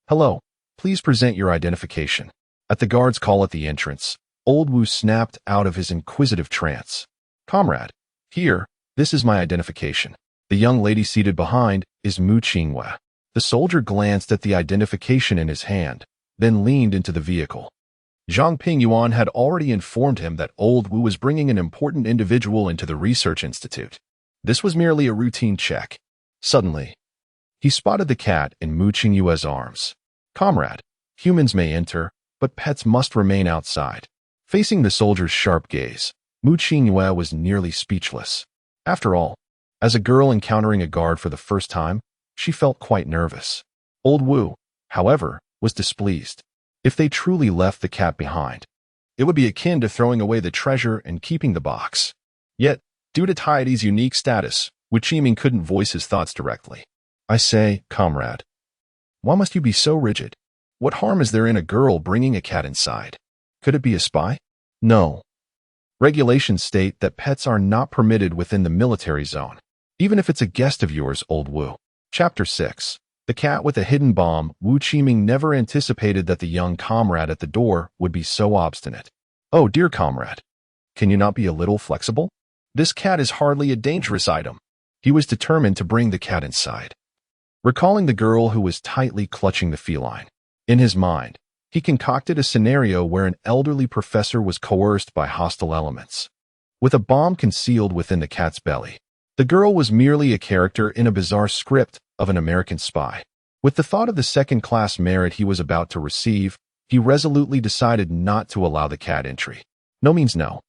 Hello, please present your identification. At the guard's call at the entrance, Old Wu snapped out of his inquisitive trance. Comrade, here, this is my identification. The young lady seated behind is Mu Qingyue. The soldier glanced at the identification in his hand, then leaned into the vehicle. Zhang Pingyuan had already informed him that Old Wu was bringing an important individual into the research institute. This was merely a routine check. Suddenly, he spotted the cat in Mu Qingyue's arms. Comrade, humans may enter, but pets must remain outside. Facing the soldier's sharp gaze, Mu Qingyue was nearly speechless. After all, as a girl encountering a guard for the first time, she felt quite nervous. Old Wu, however, was displeased. If they truly left the cat behind, it would be akin to throwing away the treasure and keeping the box. Yet, due to Taidi's unique status, Wu Qiming couldn't voice his thoughts directly. I say, comrade, why must you be so rigid? What harm is there in a girl bringing a cat inside? Could it be a spy? No. Regulations state that pets are not permitted within the military zone, even if it's a guest of yours, Old Wu. Chapter 6. The Cat with a Hidden Bomb. Wu Qiming never anticipated that the young comrade at the door would be so obstinate. Oh, dear comrade, can you not be a little flexible? This cat is hardly a dangerous item. He was determined to bring the cat inside. Recalling the girl who was tightly clutching the feline, in his mind, he concocted a scenario where an elderly professor was coerced by hostile elements, with a bomb concealed within the cat's belly. The girl was merely a character in a bizarre script of an American spy. With the thought of the second-class merit he was about to receive, he resolutely decided not to allow the cat entry. No means no.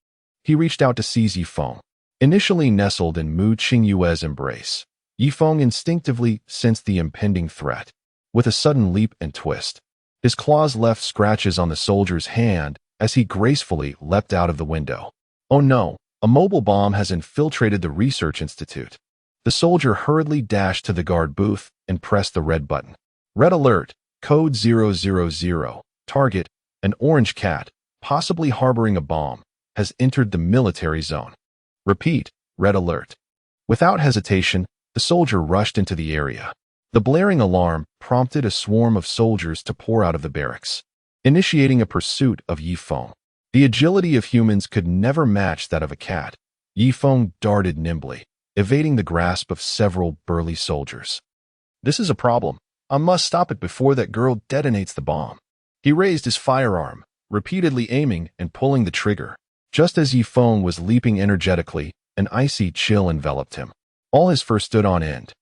He reached out to seize Yifeng. Initially nestled in Mu Qingyue's embrace, Yifeng instinctively sensed the impending threat. With a sudden leap and twist, his claws left scratches on the soldier's hand as he gracefully leapt out of the window. Oh no, a mobile bomb has infiltrated the research institute. The soldier hurriedly dashed to the guard booth and pressed the red button. Red alert, code 000, target, an orange cat, possibly harboring a bomb, has entered the military zone. Repeat, red alert. Without hesitation, the soldier rushed into the area. The blaring alarm prompted a swarm of soldiers to pour out of the barracks, initiating a pursuit of Yifeng. The agility of humans could never match that of a cat. Yifeng darted nimbly, evading the grasp of several burly soldiers. This is a problem. I must stop it before that girl detonates the bomb. He raised his firearm, repeatedly aiming and pulling the trigger. Just as Yifeng was leaping energetically, an icy chill enveloped him. All his fur stood on end.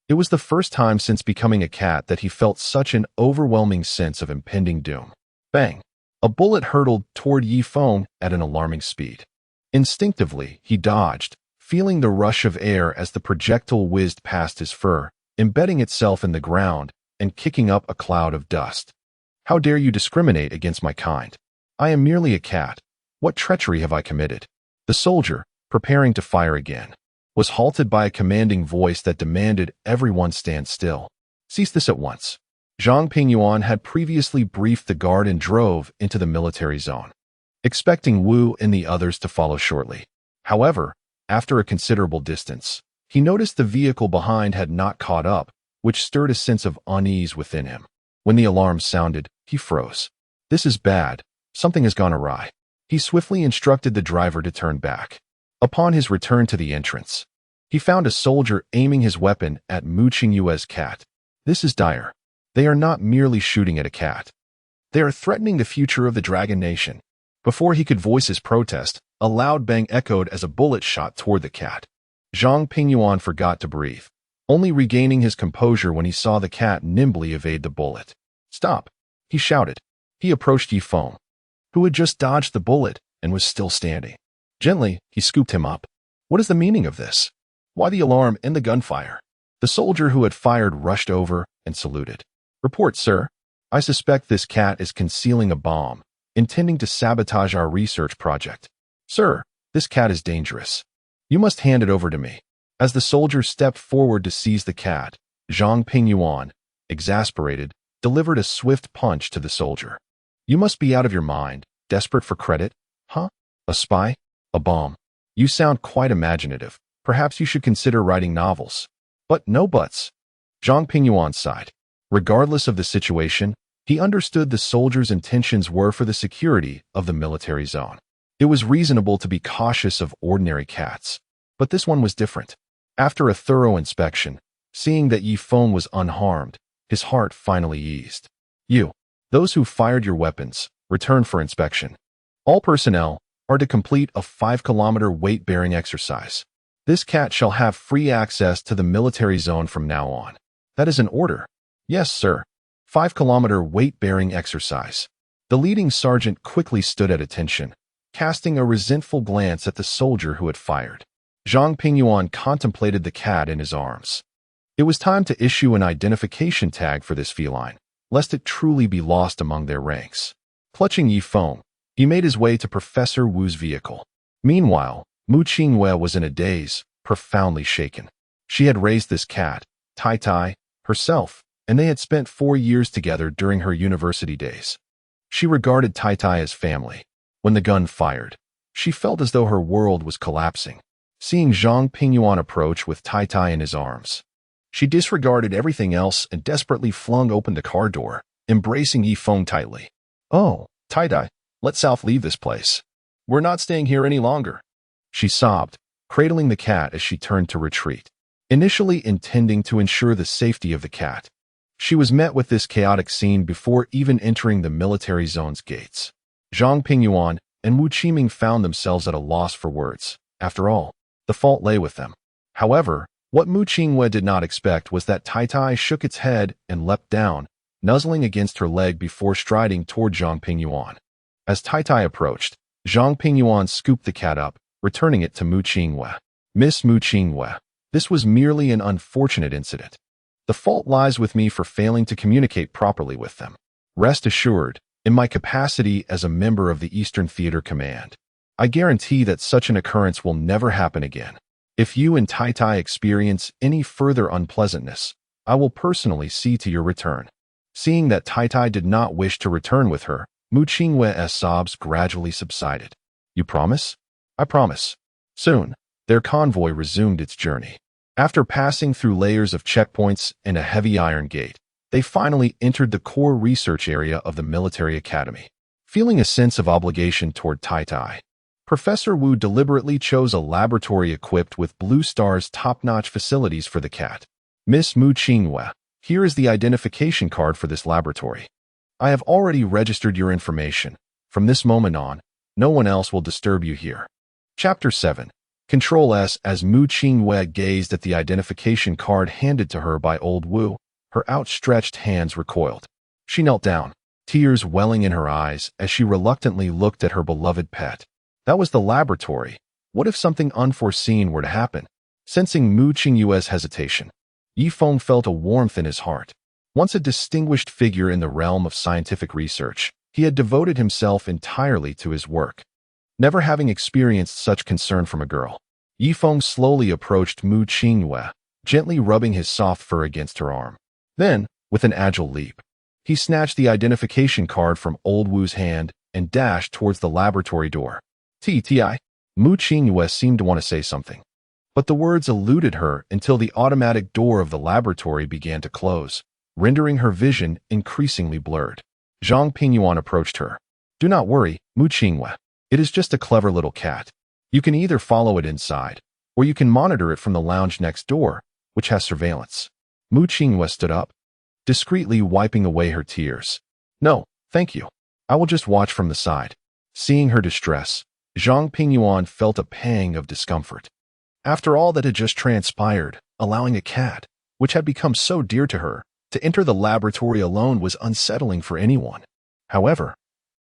It was the first time since becoming a cat that he felt such an overwhelming sense of impending doom. Bang! A bullet hurtled toward Yifeng at an alarming speed. Instinctively, he dodged, feeling the rush of air as the projectile whizzed past his fur, embedding itself in the ground and kicking up a cloud of dust. How dare you discriminate against my kind? I am merely a cat. What treachery have I committed? The soldier, preparing to fire again, was halted by a commanding voice that demanded everyone stand still. Cease this at once. Zhang Pingyuan had previously briefed the guard and drove into the military zone, expecting Wu and the others to follow shortly. However, after a considerable distance, he noticed the vehicle behind had not caught up, which stirred a sense of unease within him. When the alarm sounded, he froze. This is bad. Something has gone awry. He swiftly instructed the driver to turn back. Upon his return to the entrance, he found a soldier aiming his weapon at Mu Qingyue's cat. This is dire. They are not merely shooting at a cat. They are threatening the future of the Dragon Nation. Before he could voice his protest, a loud bang echoed as a bullet shot toward the cat. Zhang Pingyuan forgot to breathe, only regaining his composure when he saw the cat nimbly evade the bullet. Stop! He shouted. He approached Yifeng, who had just dodged the bullet and was still standing. Gently, he scooped him up. What is the meaning of this? Why the alarm and the gunfire? The soldier who had fired rushed over and saluted. Report, sir. I suspect this cat is concealing a bomb, intending to sabotage our research project. Sir, this cat is dangerous. You must hand it over to me. As the soldier stepped forward to seize the cat, Zhang Pingyuan, exasperated, delivered a swift punch to the soldier. You must be out of your mind, desperate for credit? Huh? A spy? A bomb? You sound quite imaginative. Perhaps you should consider writing novels. But no buts. Zhang Pingyuan sighed. Regardless of the situation, he understood the soldier's intentions were for the security of the military zone. It was reasonable to be cautious of ordinary cats, but this one was different. After a thorough inspection, seeing that Yifeng was unharmed, his heart finally eased. You, those who fired your weapons, return for inspection. All personnel are to complete a 5-kilometer weight-bearing exercise. This cat shall have free access to the military zone from now on. That is an order. Yes, sir. 5-kilometer weight-bearing exercise. The leading sergeant quickly stood at attention, casting a resentful glance at the soldier who had fired. Zhang Pingyuan contemplated the cat in his arms. It was time to issue an identification tag for this feline, lest it truly be lost among their ranks. Clutching Yifeng, he made his way to Professor Wu's vehicle. Meanwhile, Mu Qingyue was in a daze, profoundly shaken. She had raised this cat, Tai Tai, herself, and they had spent 4 years together during her university days. She regarded Tai Tai as family. When the gun fired, she felt as though her world was collapsing. Seeing Zhang Pingyuan approach with Tai Tai in his arms, she disregarded everything else and desperately flung open the car door, embracing Yifeng tightly. Oh, Tai Tai, let South leave this place. We're not staying here any longer. She sobbed, cradling the cat as she turned to retreat. Initially intending to ensure the safety of the cat, she was met with this chaotic scene before even entering the military zone's gates. Zhang Pingyuan and Wu Qiming found themselves at a loss for words. After all, the fault lay with them. However, what Mu Qingyue did not expect was that Tai Tai shook its head and leapt down, nuzzling against her leg before striding toward Zhang Pingyuan. As Tai Tai approached, Zhang Pingyuan scooped the cat up, returning it to Mu Qingyue. Miss Mu Qingwe, this was merely an unfortunate incident. The fault lies with me for failing to communicate properly with them. Rest assured, in my capacity as a member of the Eastern Theater Command, I guarantee that such an occurrence will never happen again. If you and Tai Tai experience any further unpleasantness, I will personally see to your return. Seeing that Tai Tai did not wish to return with her, Mu Qingwe's sobs gradually subsided. You promise? I promise. Soon, their convoy resumed its journey. After passing through layers of checkpoints and a heavy iron gate, they finally entered the core research area of the military academy. Feeling a sense of obligation toward Tai Tai, Professor Wu deliberately chose a laboratory equipped with Blue Star's top-notch facilities for the cat. Miss Mu Qingwe, here is the identification card for this laboratory. I have already registered your information. From this moment on, no one else will disturb you here. Chapter 7. Control S. As Mu Qingwe gazed at the identification card handed to her by Old Wu, her outstretched hands recoiled. She knelt down, tears welling in her eyes as she reluctantly looked at her beloved pet. That was the laboratory. What if something unforeseen were to happen? Sensing Mu Qingwe's hesitation, Feng felt a warmth in his heart. Once a distinguished figure in the realm of scientific research, he had devoted himself entirely to his work. Never having experienced such concern from a girl, Feng slowly approached Mu Qingwe, gently rubbing his soft fur against her arm. Then, with an agile leap, he snatched the identification card from Old Wu's hand and dashed towards the laboratory door. TTI. Mu Qingwe seemed to want to say something, but the words eluded her until the automatic door of the laboratory began to close, rendering her vision increasingly blurred. Zhang Pingyuan approached her. Do not worry, Mu Qingwe. It is just a clever little cat. You can either follow it inside, or you can monitor it from the lounge next door, which has surveillance. Mu Qingwe stood up, discreetly wiping away her tears. No, thank you. I will just watch from the side. Seeing her distress, Zhang Pingyuan felt a pang of discomfort. After all that had just transpired, allowing a cat, which had become so dear to her, to enter the laboratory alone was unsettling for anyone. However,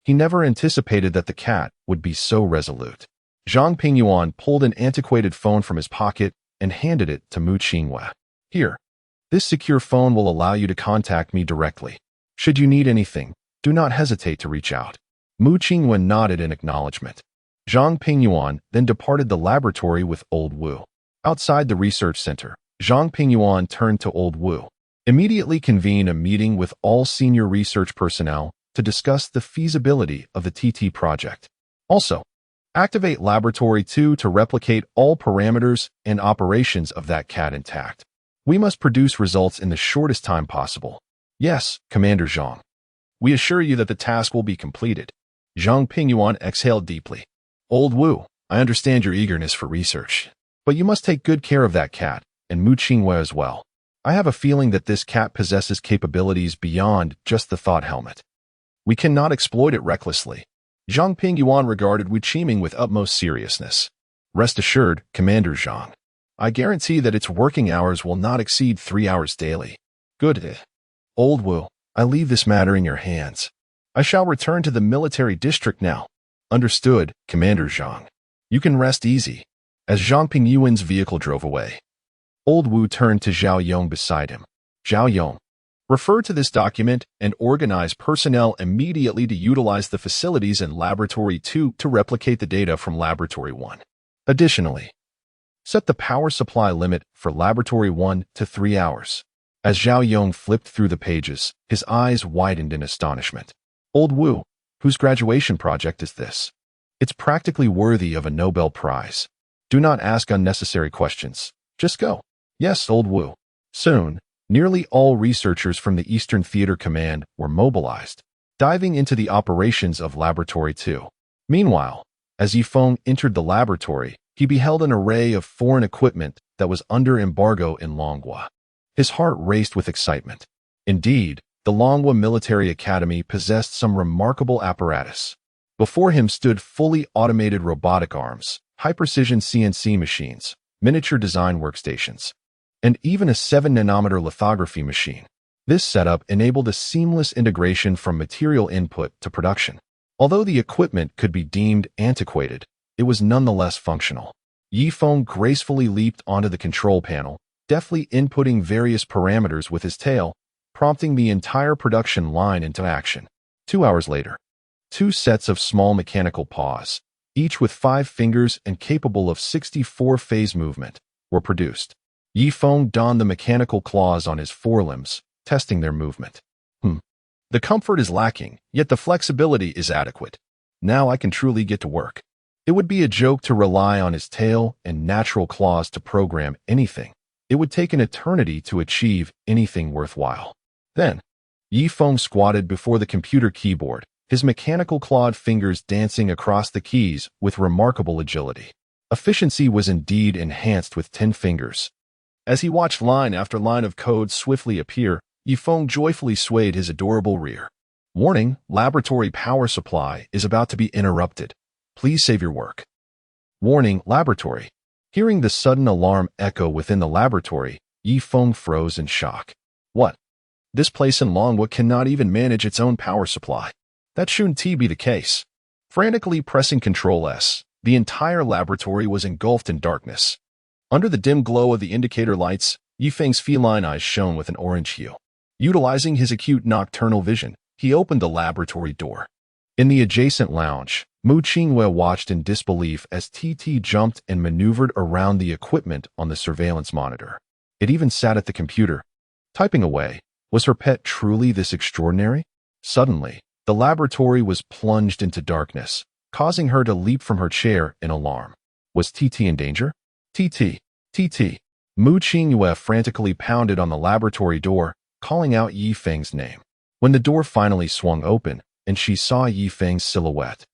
he never anticipated that the cat would be so resolute. Zhang Pingyuan pulled an antiquated phone from his pocket and handed it to Mu Qingwe. Here, this secure phone will allow you to contact me directly. Should you need anything, do not hesitate to reach out. Mu Qingwe nodded in acknowledgement. Zhang Pingyuan then departed the laboratory with Old Wu. Outside the research center, Zhang Pingyuan turned to Old Wu. Immediately convene a meeting with all senior research personnel to discuss the feasibility of the TT project. Also, activate Laboratory 2 to replicate all parameters and operations of that cat intact. We must produce results in the shortest time possible. Yes, Commander Zhang. We assure you that the task will be completed. Zhang Pingyuan exhaled deeply. Old Wu, I understand your eagerness for research, but you must take good care of that cat, and Mu Qingwe as well. I have a feeling that this cat possesses capabilities beyond just the thought helmet. We cannot exploit it recklessly. Zhang Pingyuan regarded Wu Qiming with utmost seriousness. Rest assured, Commander Zhang. I guarantee that its working hours will not exceed 3 hours daily. Good. Old Wu, I leave this matter in your hands. I shall return to the military district now. Understood, Commander Zhang. You can rest easy. As Zhang Pingyuan's vehicle drove away, Old Wu turned to Zhao Yong beside him. Zhao Yong, refer to this document and organize personnel immediately to utilize the facilities in Laboratory 2 to replicate the data from Laboratory 1. Additionally, set the power supply limit for Laboratory 1 to 3 hours. As Zhao Yong flipped through the pages, his eyes widened in astonishment. Old Wu, whose graduation project is this? It's practically worthy of a Nobel Prize. Do not ask unnecessary questions. Just go. Yes, Old Wu. Soon, nearly all researchers from the Eastern Theater Command were mobilized, diving into the operations of Laboratory 2. Meanwhile, as Feng entered the laboratory, he beheld an array of foreign equipment that was under embargo in Longhua. His heart raced with excitement. Indeed, the Longhua Military Academy possessed some remarkable apparatus. Before him stood fully automated robotic arms, high-precision CNC machines, miniature design workstations, and even a 7-nanometer lithography machine. This setup enabled a seamless integration from material input to production. Although the equipment could be deemed antiquated, it was nonetheless functional. Feng gracefully leaped onto the control panel, deftly inputting various parameters with his tail, prompting the entire production line into action. 2 hours later, 2 sets of small mechanical paws, each with 5 fingers and capable of 64 phase movement, were produced. Feng donned the mechanical claws on his forelimbs, testing their movement. The comfort is lacking, yet the flexibility is adequate. Now I can truly get to work. It would be a joke to rely on his tail and natural claws to program anything. It would take an eternity to achieve anything worthwhile. Then, Feng squatted before the computer keyboard, his mechanical clawed fingers dancing across the keys with remarkable agility. Efficiency was indeed enhanced with 10 fingers. As he watched line after line of code swiftly appear, Feng joyfully swayed his adorable rear. Warning, laboratory power supply is about to be interrupted. Please save your work. Warning, laboratory. Hearing the sudden alarm echo within the laboratory, Feng froze in shock. What? This place in Longwood cannot even manage its own power supply. That shouldn't be the case. Frantically pressing Control S, the entire laboratory was engulfed in darkness. Under the dim glow of the indicator lights, Feng's feline eyes shone with an orange hue. Utilizing his acute nocturnal vision, he opened the laboratory door. In the adjacent lounge, Mu Qingwei watched in disbelief as TT jumped and maneuvered around the equipment on the surveillance monitor. It even sat at the computer, typing away. Was her pet truly this extraordinary? Suddenly, the laboratory was plunged into darkness, causing her to leap from her chair in alarm. Was TT in danger? TT, TT. Mu Qingwei frantically pounded on the laboratory door, calling out Feng's name. When the door finally swung open, and she saw Feng's silhouette,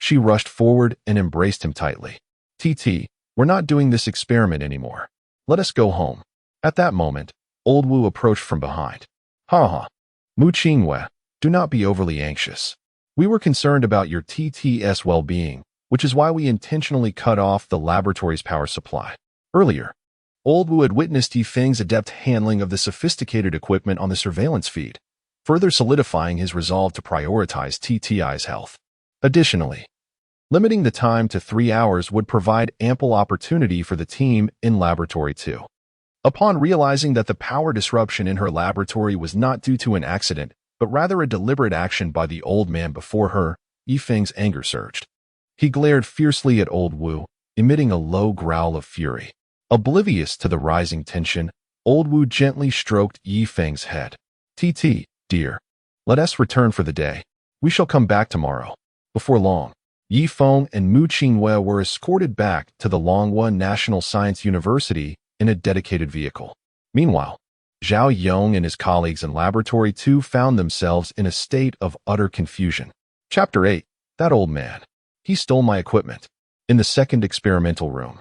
she rushed forward and embraced him tightly. TT, we're not doing this experiment anymore. Let us go home. At that moment, Old Wu approached from behind. Ha. Mu Qingwei, do not be overly anxious. We were concerned about your TT's well-being, which is why we intentionally cut off the laboratory's power supply. Earlier, Old Wu had witnessed Feng's adept handling of the sophisticated equipment on the surveillance feed, further solidifying his resolve to prioritize TTI's health. Additionally, limiting the time to 3 hours would provide ample opportunity for the team in Laboratory 2. Upon realizing that the power disruption in her laboratory was not due to an accident, but rather a deliberate action by the old man before her, Feng's anger surged. He glared fiercely at Old Wu, emitting a low growl of fury. Oblivious to the rising tension, Old Wu gently stroked Feng's head. TT, dear, let us return for the day. We shall come back tomorrow. Before long, Feng and Mu Qingwei were escorted back to the Longwa National Science University in a dedicated vehicle. Meanwhile, Zhao Yong and his colleagues in Laboratory 2 found themselves in a state of utter confusion. Chapter 8. That old man. He stole my equipment. In the second experimental room,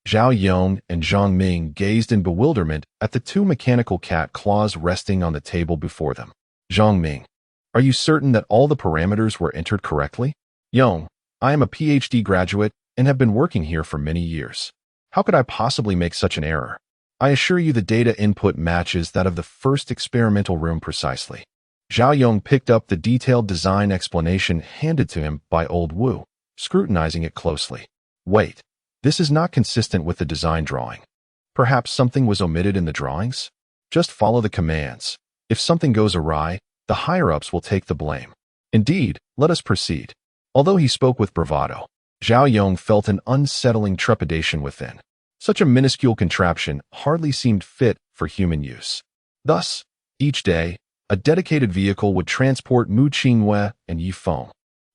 Zhao Yong and Zhang Ming gazed in bewilderment at the 2 mechanical cat claws resting on the table before them. Zhang Ming, are you certain that all the parameters were entered correctly? Yong, I am a PhD graduate and have been working here for many years. How could I possibly make such an error? I assure you the data input matches that of the first experimental room precisely. Zhao Yong picked up the detailed design explanation handed to him by Old Wu, scrutinizing it closely. Wait, this is not consistent with the design drawing. Perhaps something was omitted in the drawings? Just follow the commands. If something goes awry, the higher-ups will take the blame. Indeed, let us proceed. Although he spoke with bravado, Zhao Yong felt an unsettling trepidation within. Such a minuscule contraption hardly seemed fit for human use. Thus, each day, a dedicated vehicle would transport Mu Qingwei and Feng,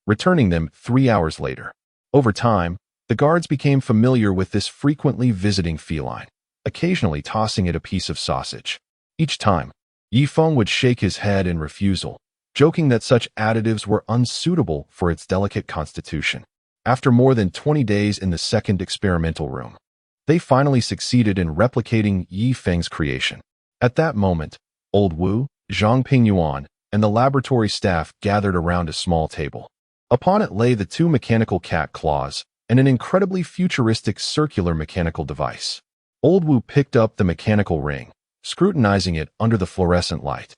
returning them 3 hours later. Over time, the guards became familiar with this frequently visiting feline, occasionally tossing it a piece of sausage. Each time, Feng would shake his head in refusal, joking that such additives were unsuitable for its delicate constitution. After more than 20 days in the second experimental room, they finally succeeded in replicating Feng's creation. At that moment, Old Wu, Zhang Pingyuan, and the laboratory staff gathered around a small table. Upon it lay the 2 mechanical cat claws and an incredibly futuristic circular mechanical device. Old Wu picked up the mechanical ring, scrutinizing it under the fluorescent light.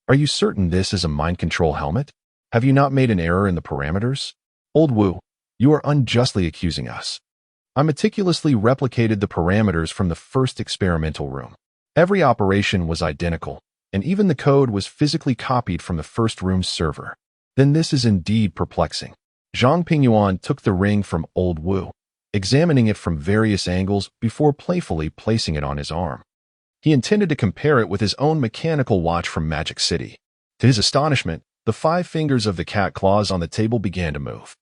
Are you certain this is a mind control helmet? Have you not made an error in the parameters? Old Wu, you are unjustly accusing us. I meticulously replicated the parameters from the first experimental room. Every operation was identical, and even the code was physically copied from the first room's server. Then this is indeed perplexing. Zhang Pingyuan took the ring from Old Wu, examining it from various angles before playfully placing it on his arm. He intended to compare it with his own mechanical watch from Magic City. To his astonishment, the 5 fingers of the cat claws on the table began to move.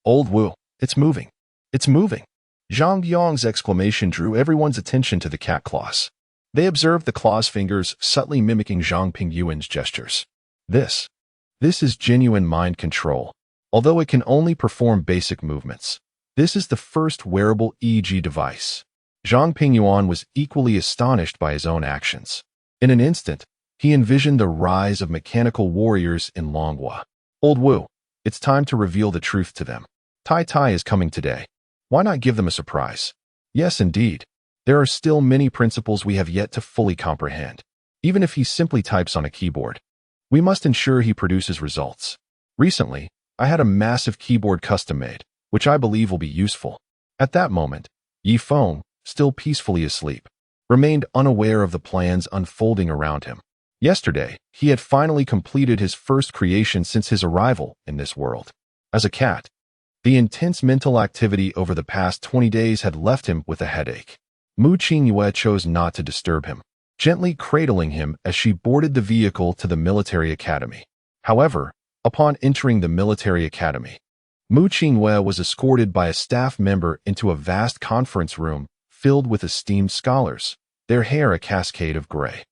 Old Wu, it's moving. It's moving. Zhang Yong's exclamation drew everyone's attention to the cat claws. They observed the claw's fingers subtly mimicking Zhang Pingyuan's gestures. This is genuine mind control, although it can only perform basic movements. This is the first wearable EEG device. Zhang Pingyuan was equally astonished by his own actions. In an instant, he envisioned the rise of mechanical warriors in Longhua. Old Wu, it's time to reveal the truth to them. Tai Tai is coming today. Why not give them a surprise? Yes, indeed. There are still many principles we have yet to fully comprehend. Even if he simply types on a keyboard, we must ensure he produces results. Recently, I had a massive keyboard custom-made, which I believe will be useful. At that moment, Feng, still peacefully asleep, remained unaware of the plans unfolding around him. Yesterday, he had finally completed his first creation since his arrival in this world. As a cat, the intense mental activity over the past 20 days had left him with a headache. Mu Qingyue chose not to disturb him, gently cradling him as she boarded the vehicle to the military academy. However, upon entering the military academy, Mu Qingyue was escorted by a staff member into a vast conference room filled with esteemed scholars, their hair a cascade of gray.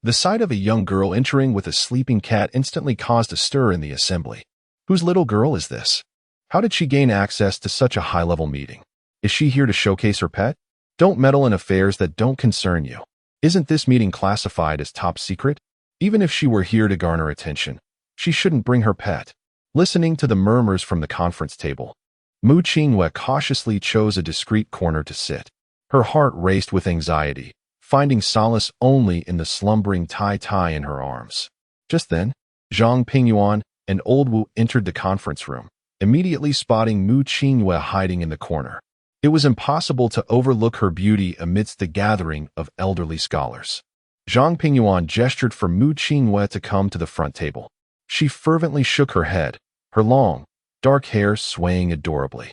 The sight of a young girl entering with a sleeping cat instantly caused a stir in the assembly. Whose little girl is this? How did she gain access to such a high-level meeting? Is she here to showcase her pet? Don't meddle in affairs that don't concern you. Isn't this meeting classified as top secret? Even if she were here to garner attention, she shouldn't bring her pet. Listening to the murmurs from the conference table, Mu Qingyue cautiously chose a discreet corner to sit. Her heart raced with anxiety, finding solace only in the slumbering Tai Tai in her arms. Just then, Zhang Pingyuan and Old Wu entered the conference room, immediately spotting Mu Qingyue hiding in the corner. It was impossible to overlook her beauty amidst the gathering of elderly scholars. Zhang Pingyuan gestured for Mu Qingyue to come to the front table. She fervently shook her head, her long, dark hair swaying adorably.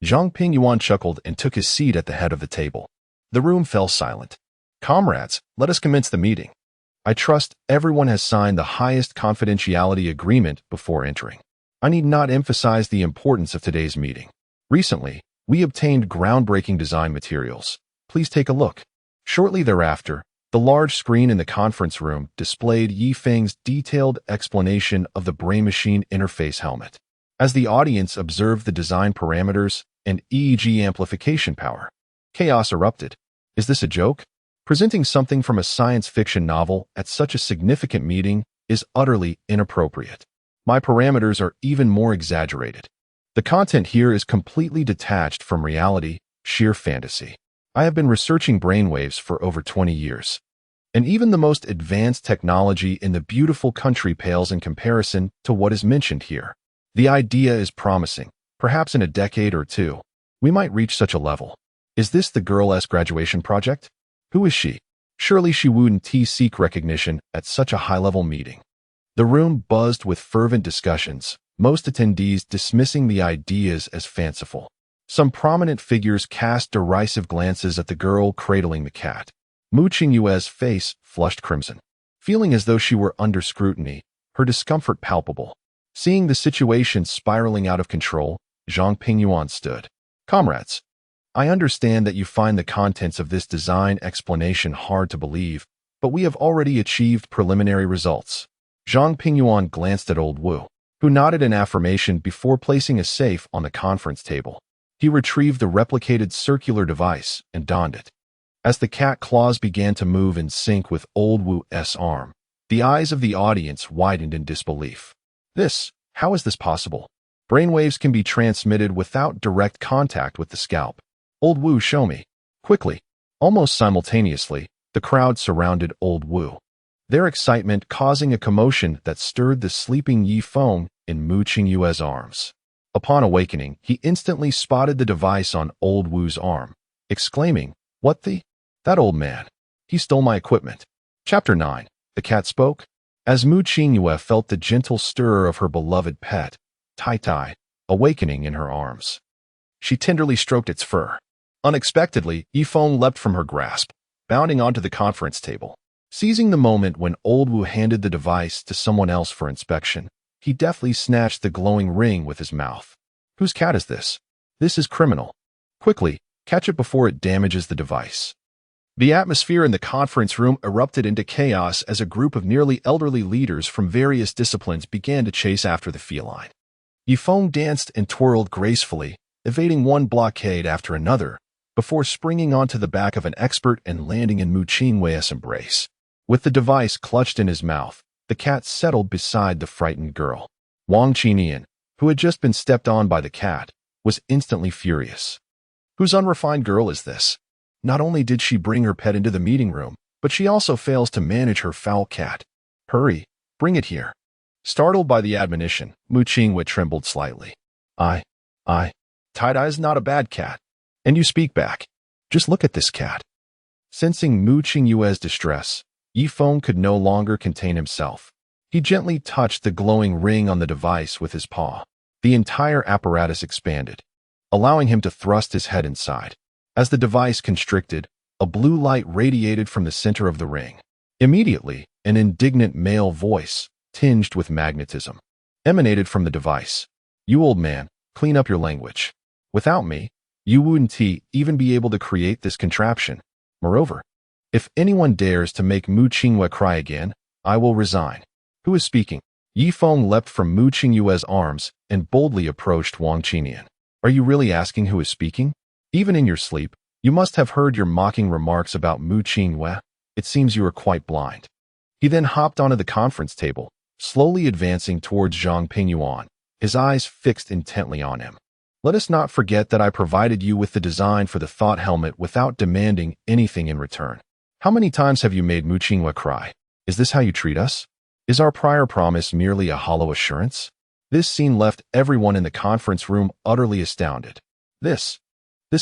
Zhang Pingyuan chuckled and took his seat at the head of the table. The room fell silent. Comrades, let us commence the meeting. I trust everyone has signed the highest confidentiality agreement before entering. I need not emphasize the importance of today's meeting. Recently, we obtained groundbreaking design materials. Please take a look. Shortly thereafter, the large screen in the conference room displayed Feng's detailed explanation of the brain-machine interface helmet. As the audience observed the design parameters and EEG amplification power, chaos erupted. Is this a joke? Presenting something from a science fiction novel at such a significant meeting is utterly inappropriate. My parameters are even more exaggerated. The content here is completely detached from reality, sheer fantasy. I have been researching brainwaves for over 20 years, and even the most advanced technology in the beautiful country pales in comparison to what is mentioned here. The idea is promising. Perhaps in a decade or two, we might reach such a level. Is this the girl-esque graduation project? Who is she? Surely she wouldn't seek recognition at such a high-level meeting. The room buzzed with fervent discussions, most attendees dismissing the ideas as fanciful. Some prominent figures cast derisive glances at the girl cradling the cat. Mu Qingyue's face flushed crimson. Feeling as though she were under scrutiny, her discomfort palpable. Seeing the situation spiraling out of control, Zhang Pingyuan stood. Comrades, I understand that you find the contents of this design explanation hard to believe, but we have already achieved preliminary results. Zhang Pingyuan glanced at Old Wu, who nodded in affirmation before placing a safe on the conference table. He retrieved the replicated circular device and donned it. As the cat claws began to move in sync with Old Wu's arm, the eyes of the audience widened in disbelief. How is this possible? Brainwaves can be transmitted without direct contact with the scalp. Old Wu, show me. Quickly. Almost simultaneously, the crowd surrounded Old Wu, their excitement causing a commotion that stirred the sleeping Feng in Mu Qingyue's arms. Upon awakening, he instantly spotted the device on old Wu's arm, exclaiming, "What the? That old man. He stole my equipment." Chapter 9. The cat spoke. As Mu Qingyue felt the gentle stir of her beloved pet, Tai Tai, awakening in her arms. She tenderly stroked its fur. Unexpectedly, Yifeng leapt from her grasp, bounding onto the conference table. Seizing the moment when old Wu handed the device to someone else for inspection, he deftly snatched the glowing ring with his mouth. "Whose cat is this? This is criminal. Quickly, catch it before it damages the device." The atmosphere in the conference room erupted into chaos as a group of nearly elderly leaders from various disciplines began to chase after the feline. Yifeng danced and twirled gracefully, evading one blockade after another, before springing onto the back of an expert and landing in Mu Qingwe's embrace. With the device clutched in his mouth, the cat settled beside the frightened girl. Wang Qinian, who had just been stepped on by the cat, was instantly furious. Whose unrefined girl is this? Not only did she bring her pet into the meeting room, but she also fails to manage her foul cat. Hurry, bring it here. Startled by the admonition, Mu Qingwe trembled slightly. Tai-Tai is not a bad cat. And you speak back. Just look at this cat. Sensing Mu Qingyue's distress, Yifeng could no longer contain himself. He gently touched the glowing ring on the device with his paw. The entire apparatus expanded, allowing him to thrust his head inside. As the device constricted, a blue light radiated from the center of the ring. Immediately, an indignant male voice, tinged with magnetism, emanated from the device. "You old man, clean up your language. Without me, you wouldn't even be able to create this contraption. Moreover, if anyone dares to make Mu Qingwe cry again, I will resign." "Who is speaking?" Yifeng leapt from Mu Qingyue's arms and boldly approached Wang Qinian. "Are you really asking who is speaking? Even in your sleep, you must have heard your mocking remarks about Mu Qingwe. It seems you are quite blind." He then hopped onto the conference table, slowly advancing towards Zhang Pingyuan, his eyes fixed intently on him. "Let us not forget that I provided you with the design for the thought helmet without demanding anything in return. How many times have you made Mu Qingwe cry? Is this how you treat us? Is our prior promise merely a hollow assurance?" This scene left everyone in the conference room utterly astounded. This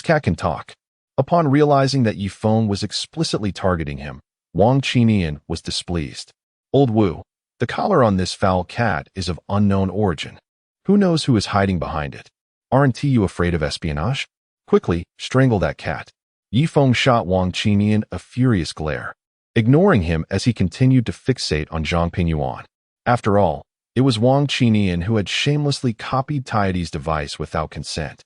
cat can talk. Upon realizing that Yifeng was explicitly targeting him, Wang Qinian was displeased. "Old Wu, the collar on this foul cat is of unknown origin. Who knows who is hiding behind it? Aren't you afraid of espionage? Quickly, strangle that cat." Yifeng shot Wang Qinian a furious glare, ignoring him as he continued to fixate on Zhang Pingyuan. After all, it was Wang Qinian who had shamelessly copied Taidi's device without consent,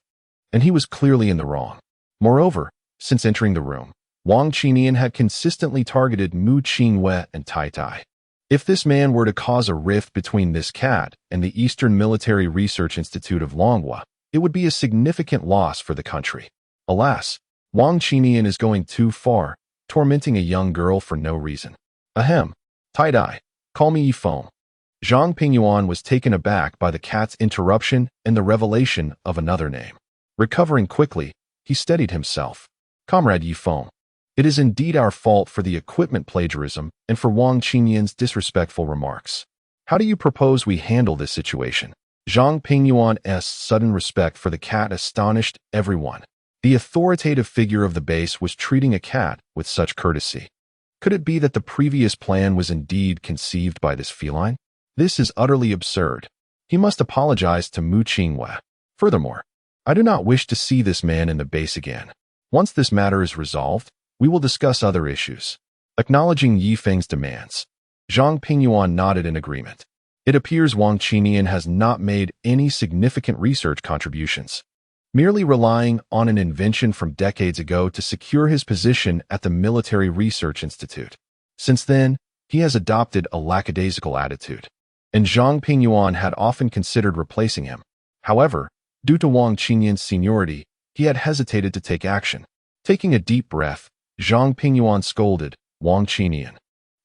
and he was clearly in the wrong. Moreover, since entering the room, Wang Qinian had consistently targeted Mu Qingwe and Tai Tai. If this man were to cause a rift between this cat and the Eastern Military Research Institute of Longhua, it would be a significant loss for the country. Alas, Wang Qinian is going too far, tormenting a young girl for no reason. Ahem. Tai-Tai, call me Yifeng. Zhang Pingyuan was taken aback by the cat's interruption and the revelation of another name. Recovering quickly, he steadied himself. "Comrade Yifeng, it is indeed our fault for the equipment plagiarism and for Wang Qinian's disrespectful remarks. How do you propose we handle this situation?" Zhang Pingyuan's sudden respect for the cat astonished everyone. The authoritative figure of the base was treating a cat with such courtesy. Could it be that the previous plan was indeed conceived by this feline? This is utterly absurd. He must apologize to Mu Qingwe. Furthermore, I do not wish to see this man in the base again. Once this matter is resolved, we will discuss other issues. Acknowledging Yifeng's demands, Zhang Pingyuan nodded in agreement. It appears Wang Qinian has not made any significant research contributions, merely relying on an invention from decades ago to secure his position at the Military Research Institute. Since then, he has adopted a lackadaisical attitude, and Zhang Pingyuan had often considered replacing him. However, due to Wang Qinian's seniority, he had hesitated to take action. Taking a deep breath, Zhang Pingyuan scolded, "Wang Qinian,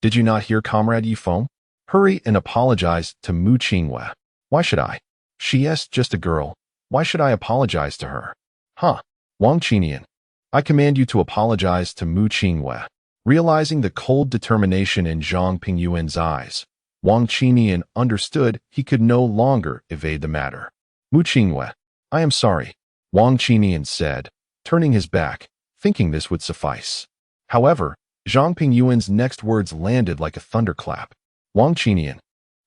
did you not hear Comrade Yifeng? Hurry and apologize to Mu Qingwe." "Why should I? She is just a girl. Why should I apologize to her?" "Huh. Wang Qinian, I command you to apologize to Mu Qingwe." Realizing the cold determination in Zhang Pingyuan's eyes, Wang Qinian understood he could no longer evade the matter. Mu Qingwei, I am sorry, Wang Qinian said, turning his back, thinking this would suffice. However, Zhang Pingyuan's next words landed like a thunderclap. Wang Qinian,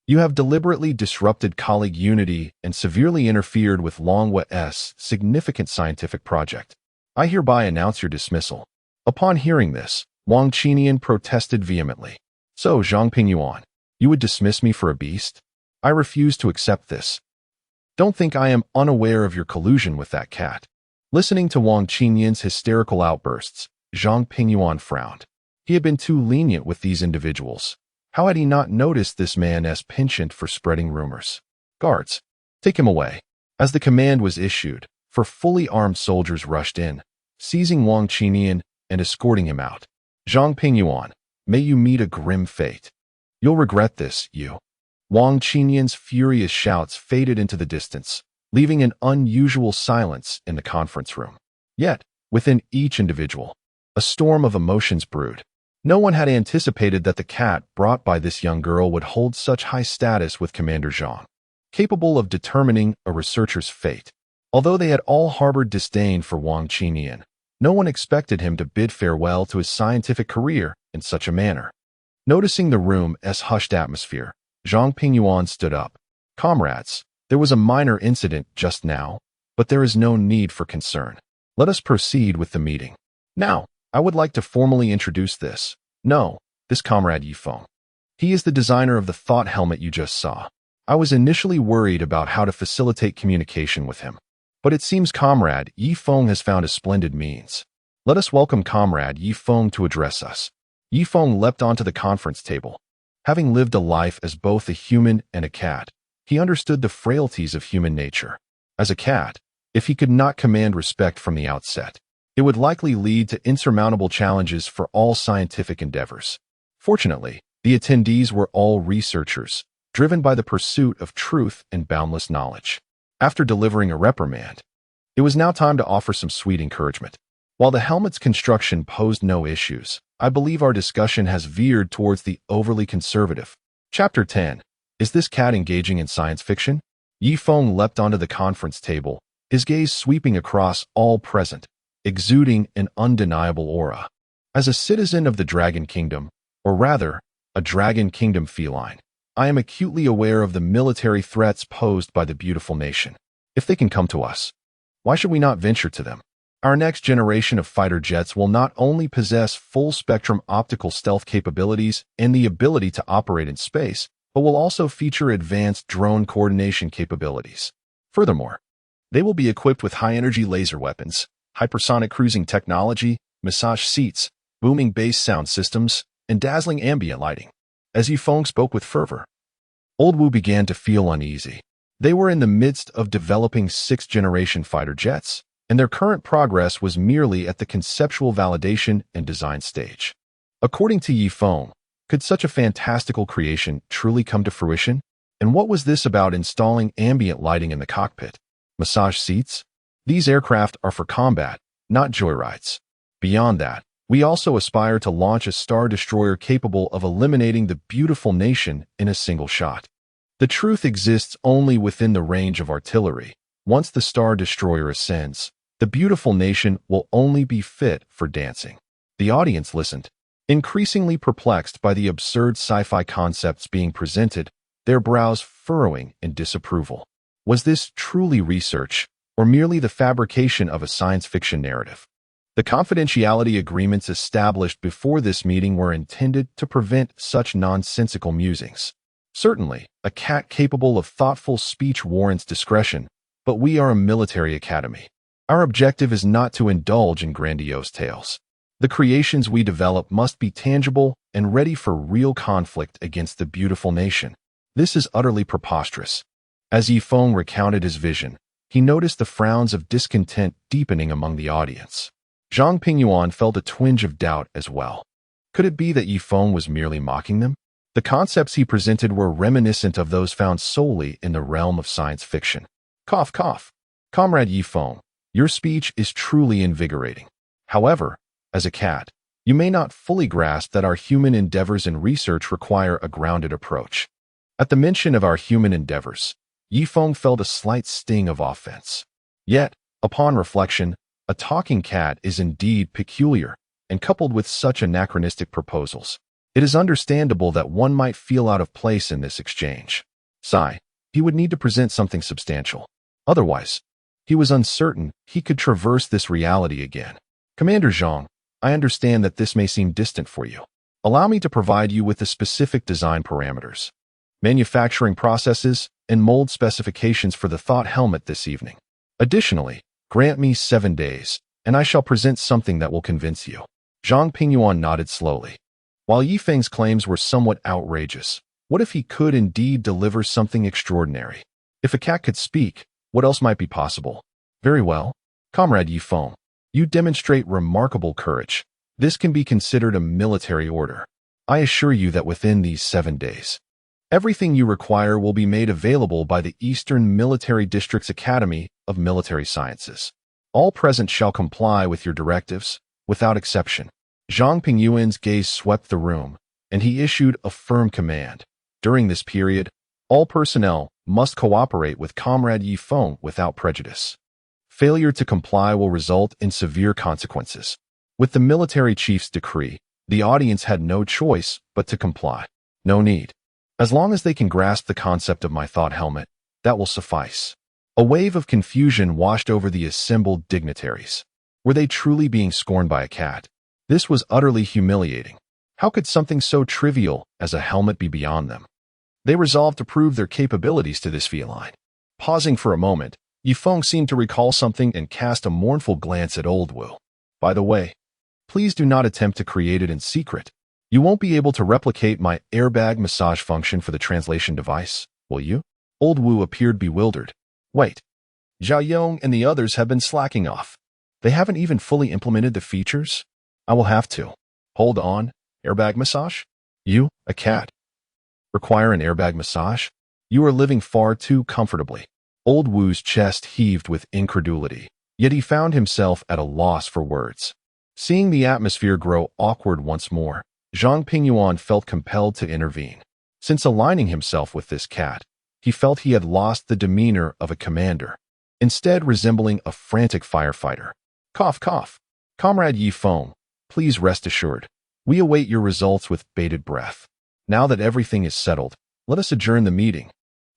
you have deliberately disrupted colleague unity and severely interfered with Longwei's significant scientific project. I hereby announce your dismissal. Upon hearing this, Wang Qinian protested vehemently. So, Zhang Pingyuan, you would dismiss me for a beast? I refuse to accept this. Don't think I am unaware of your collusion with that cat. Listening to Wang Qinian's hysterical outbursts, Zhang Pingyuan frowned. He had been too lenient with these individuals. How had he not noticed this man as penchant for spreading rumors? Guards, take him away. As the command was issued, four fully armed soldiers rushed in, seizing Wang Qinian and escorting him out. Zhang Pingyuan, may you meet a grim fate. You'll regret this, you. Wang Qinian's furious shouts faded into the distance, leaving an unusual silence in the conference room. Yet, within each individual, a storm of emotions brewed. No one had anticipated that the cat brought by this young girl would hold such high status with Commander Zhang, capable of determining a researcher's fate. Although they had all harbored disdain for Wang Qinian, no one expected him to bid farewell to his scientific career in such a manner. Noticing the room's hushed atmosphere, Zhang Pingyuan stood up. Comrades, there was a minor incident just now, but there is no need for concern. Let us proceed with the meeting. Now, I would like to formally introduce this comrade Yi Feng. He is the designer of the thought helmet you just saw. I was initially worried about how to facilitate communication with him, but it seems comrade Yi Feng has found a splendid means. Let us welcome comrade Yi Feng to address us. Yi Feng leapt onto the conference table. Having lived a life as both a human and a cat, he understood the frailties of human nature. As a cat, if he could not command respect from the outset, it would likely lead to insurmountable challenges for all scientific endeavors. Fortunately, the attendees were all researchers, driven by the pursuit of truth and boundless knowledge. After delivering a reprimand, it was now time to offer some sweet encouragement. While the helmet's construction posed no issues, I believe our discussion has veered towards the overly conservative. Chapter 10. Is this cat engaging in science fiction? Yi Feng leapt onto the conference table, his gaze sweeping across all present, exuding an undeniable aura. As a citizen of the Dragon Kingdom, or rather, a Dragon Kingdom feline, I am acutely aware of the military threats posed by the beautiful nation. If they can come to us, why should we not venture to them? Our next generation of fighter jets will not only possess full-spectrum optical stealth capabilities and the ability to operate in space, but will also feature advanced drone coordination capabilities. Furthermore, they will be equipped with high-energy laser weapons, hypersonic cruising technology, massage seats, booming bass sound systems, and dazzling ambient lighting. As Yi Feng spoke with fervor, Old Wu began to feel uneasy. They were in the midst of developing sixth-generation fighter jets, and their current progress was merely at the conceptual validation and design stage. According to Yi Feng, could such a fantastical creation truly come to fruition? And what was this about installing ambient lighting in the cockpit? Massage seats? These aircraft are for combat, not joyrides. Beyond that, we also aspire to launch a star destroyer capable of eliminating the beautiful nation in a single shot. The truth exists only within the range of artillery. Once the star destroyer ascends, the beautiful nation will only be fit for dancing. The audience listened, increasingly perplexed by the absurd sci-fi concepts being presented, their brows furrowing in disapproval. Was this truly research, or merely the fabrication of a science fiction narrative? The confidentiality agreements established before this meeting were intended to prevent such nonsensical musings. Certainly, a cat capable of thoughtful speech warrants discretion, but we are a military academy. Our objective is not to indulge in grandiose tales. The creations we develop must be tangible and ready for real conflict against the beautiful nation. This is utterly preposterous. As Yi Feng recounted his vision, he noticed the frowns of discontent deepening among the audience. Zhang Pingyuan felt a twinge of doubt as well. Could it be that Yi Feng was merely mocking them? The concepts he presented were reminiscent of those found solely in the realm of science fiction. Cough, cough. Comrade Yi Feng, your speech is truly invigorating. However, as a cat, you may not fully grasp that our human endeavors in research require a grounded approach. At the mention of our human endeavors, Yifeng felt a slight sting of offense. Yet, upon reflection, a talking cat is indeed peculiar, and coupled with such anachronistic proposals, it is understandable that one might feel out of place in this exchange. Sigh, he would need to present something substantial. Otherwise, he was uncertain he could traverse this reality again. Commander Zhang, I understand that this may seem distant for you. Allow me to provide you with the specific design parameters, manufacturing processes, and mold specifications for the thought helmet this evening. Additionally, grant me 7 days, and I shall present something that will convince you. Zhang Pingyuan nodded slowly. While Yifeng's claims were somewhat outrageous, what if he could indeed deliver something extraordinary? If a cat could speak, what else might be possible? Very well. Comrade Yifeng, you demonstrate remarkable courage. This can be considered a military order. I assure you that within these 7 days, everything you require will be made available by the Eastern Military District's Academy of Military Sciences. All present shall comply with your directives, without exception. Zhang Pingyuan's gaze swept the room, and he issued a firm command. During this period, all personnel must cooperate with Comrade Yifeng without prejudice. Failure to comply will result in severe consequences. With the military chief's decree, the audience had no choice but to comply. No need. As long as they can grasp the concept of my thought helmet, that will suffice. A wave of confusion washed over the assembled dignitaries. Were they truly being scorned by a cat? This was utterly humiliating. How could something so trivial as a helmet be beyond them? They resolved to prove their capabilities to this feline. Pausing for a moment, Yifeng seemed to recall something and cast a mournful glance at Old Wu. By the way, please do not attempt to create it in secret. You won't be able to replicate my airbag massage function for the translation device, will you? Old Wu appeared bewildered. Wait. Zhao Yong and the others have been slacking off. They haven't even fully implemented the features? I will have to. Hold on. Airbag massage? You, a cat, require an airbag massage? You are living far too comfortably. Old Wu's chest heaved with incredulity, yet he found himself at a loss for words. Seeing the atmosphere grow awkward once more, Zhang Pingyuan felt compelled to intervene. Since aligning himself with this cat, he felt he had lost the demeanor of a commander, instead resembling a frantic firefighter. Cough, cough. Comrade Yifeng, please rest assured. We await your results with bated breath. Now that everything is settled, let us adjourn the meeting.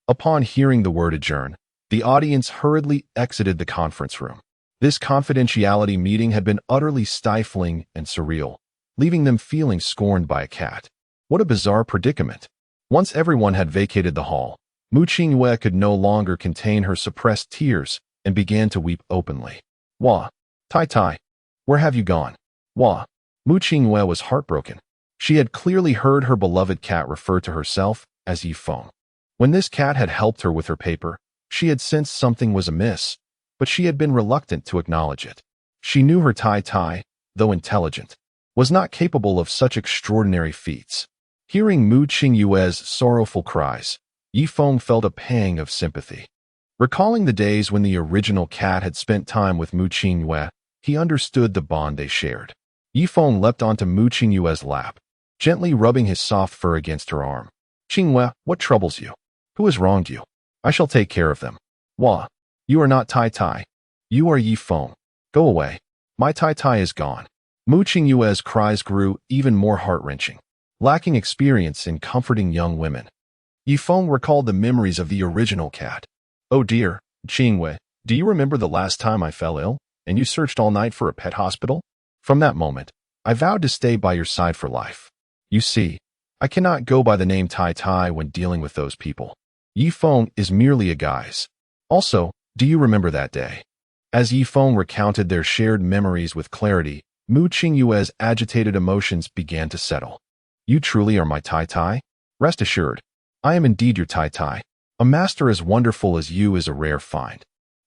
Upon hearing the word adjourn, the audience hurriedly exited the conference room. This confidentiality meeting had been utterly stifling and surreal, leaving them feeling scorned by a cat. What a bizarre predicament. Once everyone had vacated the hall, Mu Qingyue could no longer contain her suppressed tears and began to weep openly. Wah, Tai Tai, where have you gone? Wah. Mu Qingyue was heartbroken. She had clearly heard her beloved cat refer to herself as Yifeng. When this cat had helped her with her paper, she had sensed something was amiss, but she had been reluctant to acknowledge it. She knew her Tai Tai, though intelligent, was not capable of such extraordinary feats. Hearing Mu Qingyue's sorrowful cries, Yifeng felt a pang of sympathy. Recalling the days when the original cat had spent time with Mu Qingyue, he understood the bond they shared. Yifeng leapt onto Mu Qingyue's lap, gently rubbing his soft fur against her arm. Qingyue, what troubles you? Who has wronged you? I shall take care of them. Wah, you are not Tai Tai. You are Yifeng. Go away. My Tai Tai is gone. Mu Qingyue's cries grew even more heart-wrenching. Lacking experience in comforting young women, Yifeng recalled the memories of the original cat. Oh dear, Qingyue, do you remember the last time I fell ill, and you searched all night for a pet hospital? From that moment, I vowed to stay by your side for life. You see, I cannot go by the name Tai Tai when dealing with those people. Yifeng is merely a guise. Also, do you remember that day? As Yifeng recounted their shared memories with clarity, Mu Qingyue's agitated emotions began to settle. You truly are my Tai Tai? Rest assured, I am indeed your Tai Tai. A master as wonderful as you is a rare find.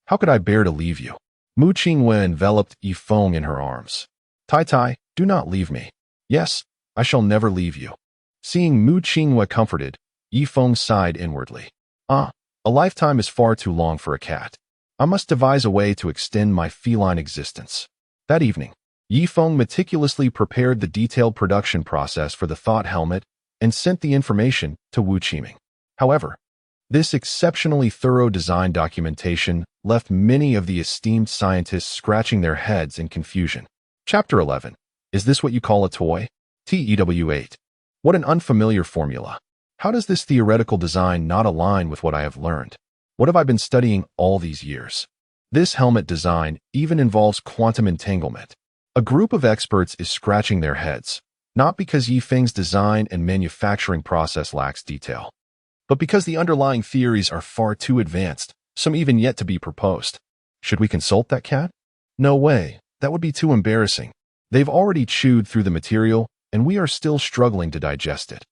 How could I bear to leave you? Mu Qingyue enveloped Yifeng in her arms. Tai Tai, do not leave me. Yes, I shall never leave you. Seeing Mu Qingyue comforted, Yifeng sighed inwardly. A lifetime is far too long for a cat. I must devise a way to extend my feline existence. That evening, Yifeng meticulously prepared the detailed production process for the thought helmet and sent the information to Wu Qiming. However, This exceptionally thorough design documentation left many of the esteemed scientists scratching their heads in confusion. Chapter 11. Is this what you call a toy? TEW8. What an unfamiliar formula. How does this theoretical design not align with what I have learned? What have I been studying all these years? This helmet design even involves quantum entanglement. A group of experts is scratching their heads, not because Feng's design and manufacturing process lacks detail, but because the underlying theories are far too advanced, some even yet to be proposed. Should we consult that cat? No way, that would be too embarrassing. They've already chewed through the material, and we are still struggling to digest it.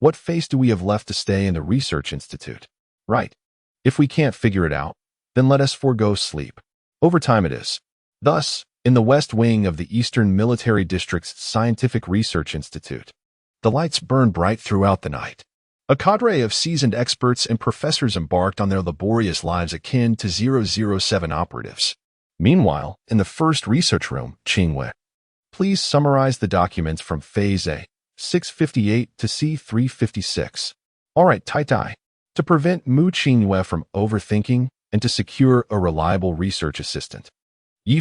What face do we have left to stay in the research institute? Right. If we can't figure it out, then let us forego sleep. Overtime it is. Thus, in the West Wing of the Eastern Military District's Scientific Research Institute, the lights burn bright throughout the night. A cadre of seasoned experts and professors embarked on their laborious lives akin to 007 operatives. Meanwhile, in the first research room, Qingwei, please summarize the documents from Phase A, 658 to C356. All right, Tai. To prevent Mu Qingwei from overthinking and to secure a reliable research assistant,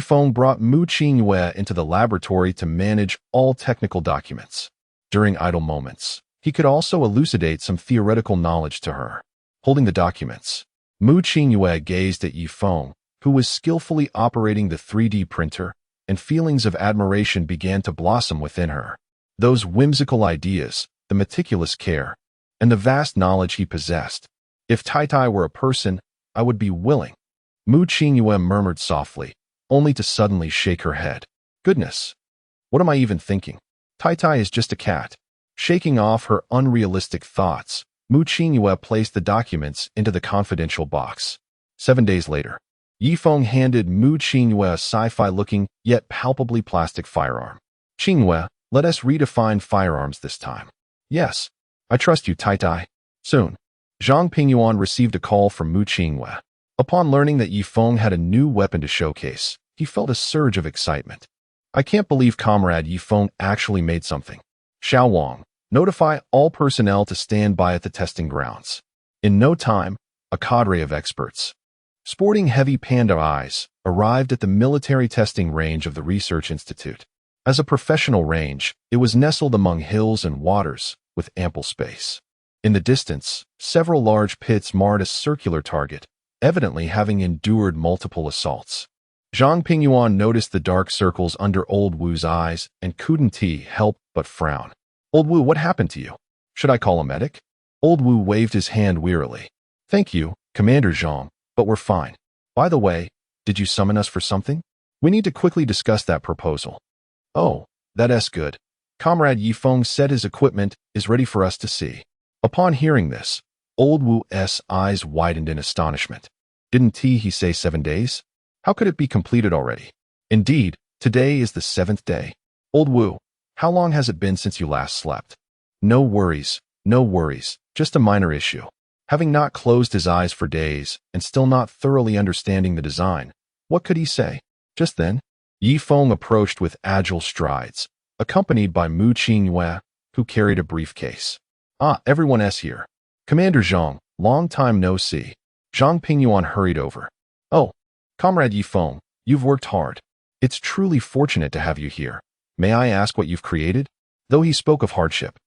Feng brought Mu Qingwei into the laboratory to manage all technical documents. During idle moments, he could also elucidate some theoretical knowledge to her. Holding the documents, Mu Qingwei gazed at Feng, who was skillfully operating the 3D printer, and feelings of admiration began to blossom within her. Those whimsical ideas, the meticulous care, and the vast knowledge he possessed. If Tai were a person, I would be willing. Mu Qingwei murmured softly, only to suddenly shake her head. Goodness, what am I even thinking? Tai is just a cat. Shaking off her unrealistic thoughts, Mu Qingwei placed the documents into the confidential box. 7 days later, Feng handed Mu Qingwei a sci-fi-looking, yet palpably plastic firearm. Qingwei, let us redefine firearms this time. Yes, I trust you, Tai. Soon, Zhang Pingyuan received a call from Mu Qingwei. Upon learning that Feng had a new weapon to showcase, he felt a surge of excitement. I can't believe Comrade Feng actually made something. Xiao Wang, notify all personnel to stand by at the testing grounds. In no time, a cadre of experts, sporting heavy panda eyes, arrived at the military testing range of the Research Institute. As a professional range, it was nestled among hills and waters, with ample space. In the distance, several large pits marred a circular target, evidently having endured multiple assaults. Zhang Pingyuan noticed the dark circles under Old Wu's eyes and couldn't help but frown. Old Wu, what happened to you? Should I call a medic? Old Wu waved his hand wearily. Thank you, Commander Zhang, but we're fine. By the way, did you summon us for something? We need to quickly discuss that proposal. Oh, that's good. Comrade Feng said his equipment is ready for us to see. Upon hearing this, Old Wu's eyes widened in astonishment. Didn't he say 7 days? How could it be completed already? Indeed, today is the 7th day. Old Wu, how long has it been since you last slept? No worries, just a minor issue. Having not closed his eyes for days and still not thoroughly understanding the design, what could he say? Just then, Feng approached with agile strides, accompanied by Mu Qingwei, who carried a briefcase. Everyone's here. Commander Zhang, long time no see. Zhang Pingyuan hurried over. Oh, Comrade Feng, you've worked hard. It's truly fortunate to have you here. May I ask what you've created? Though he spoke of hardship,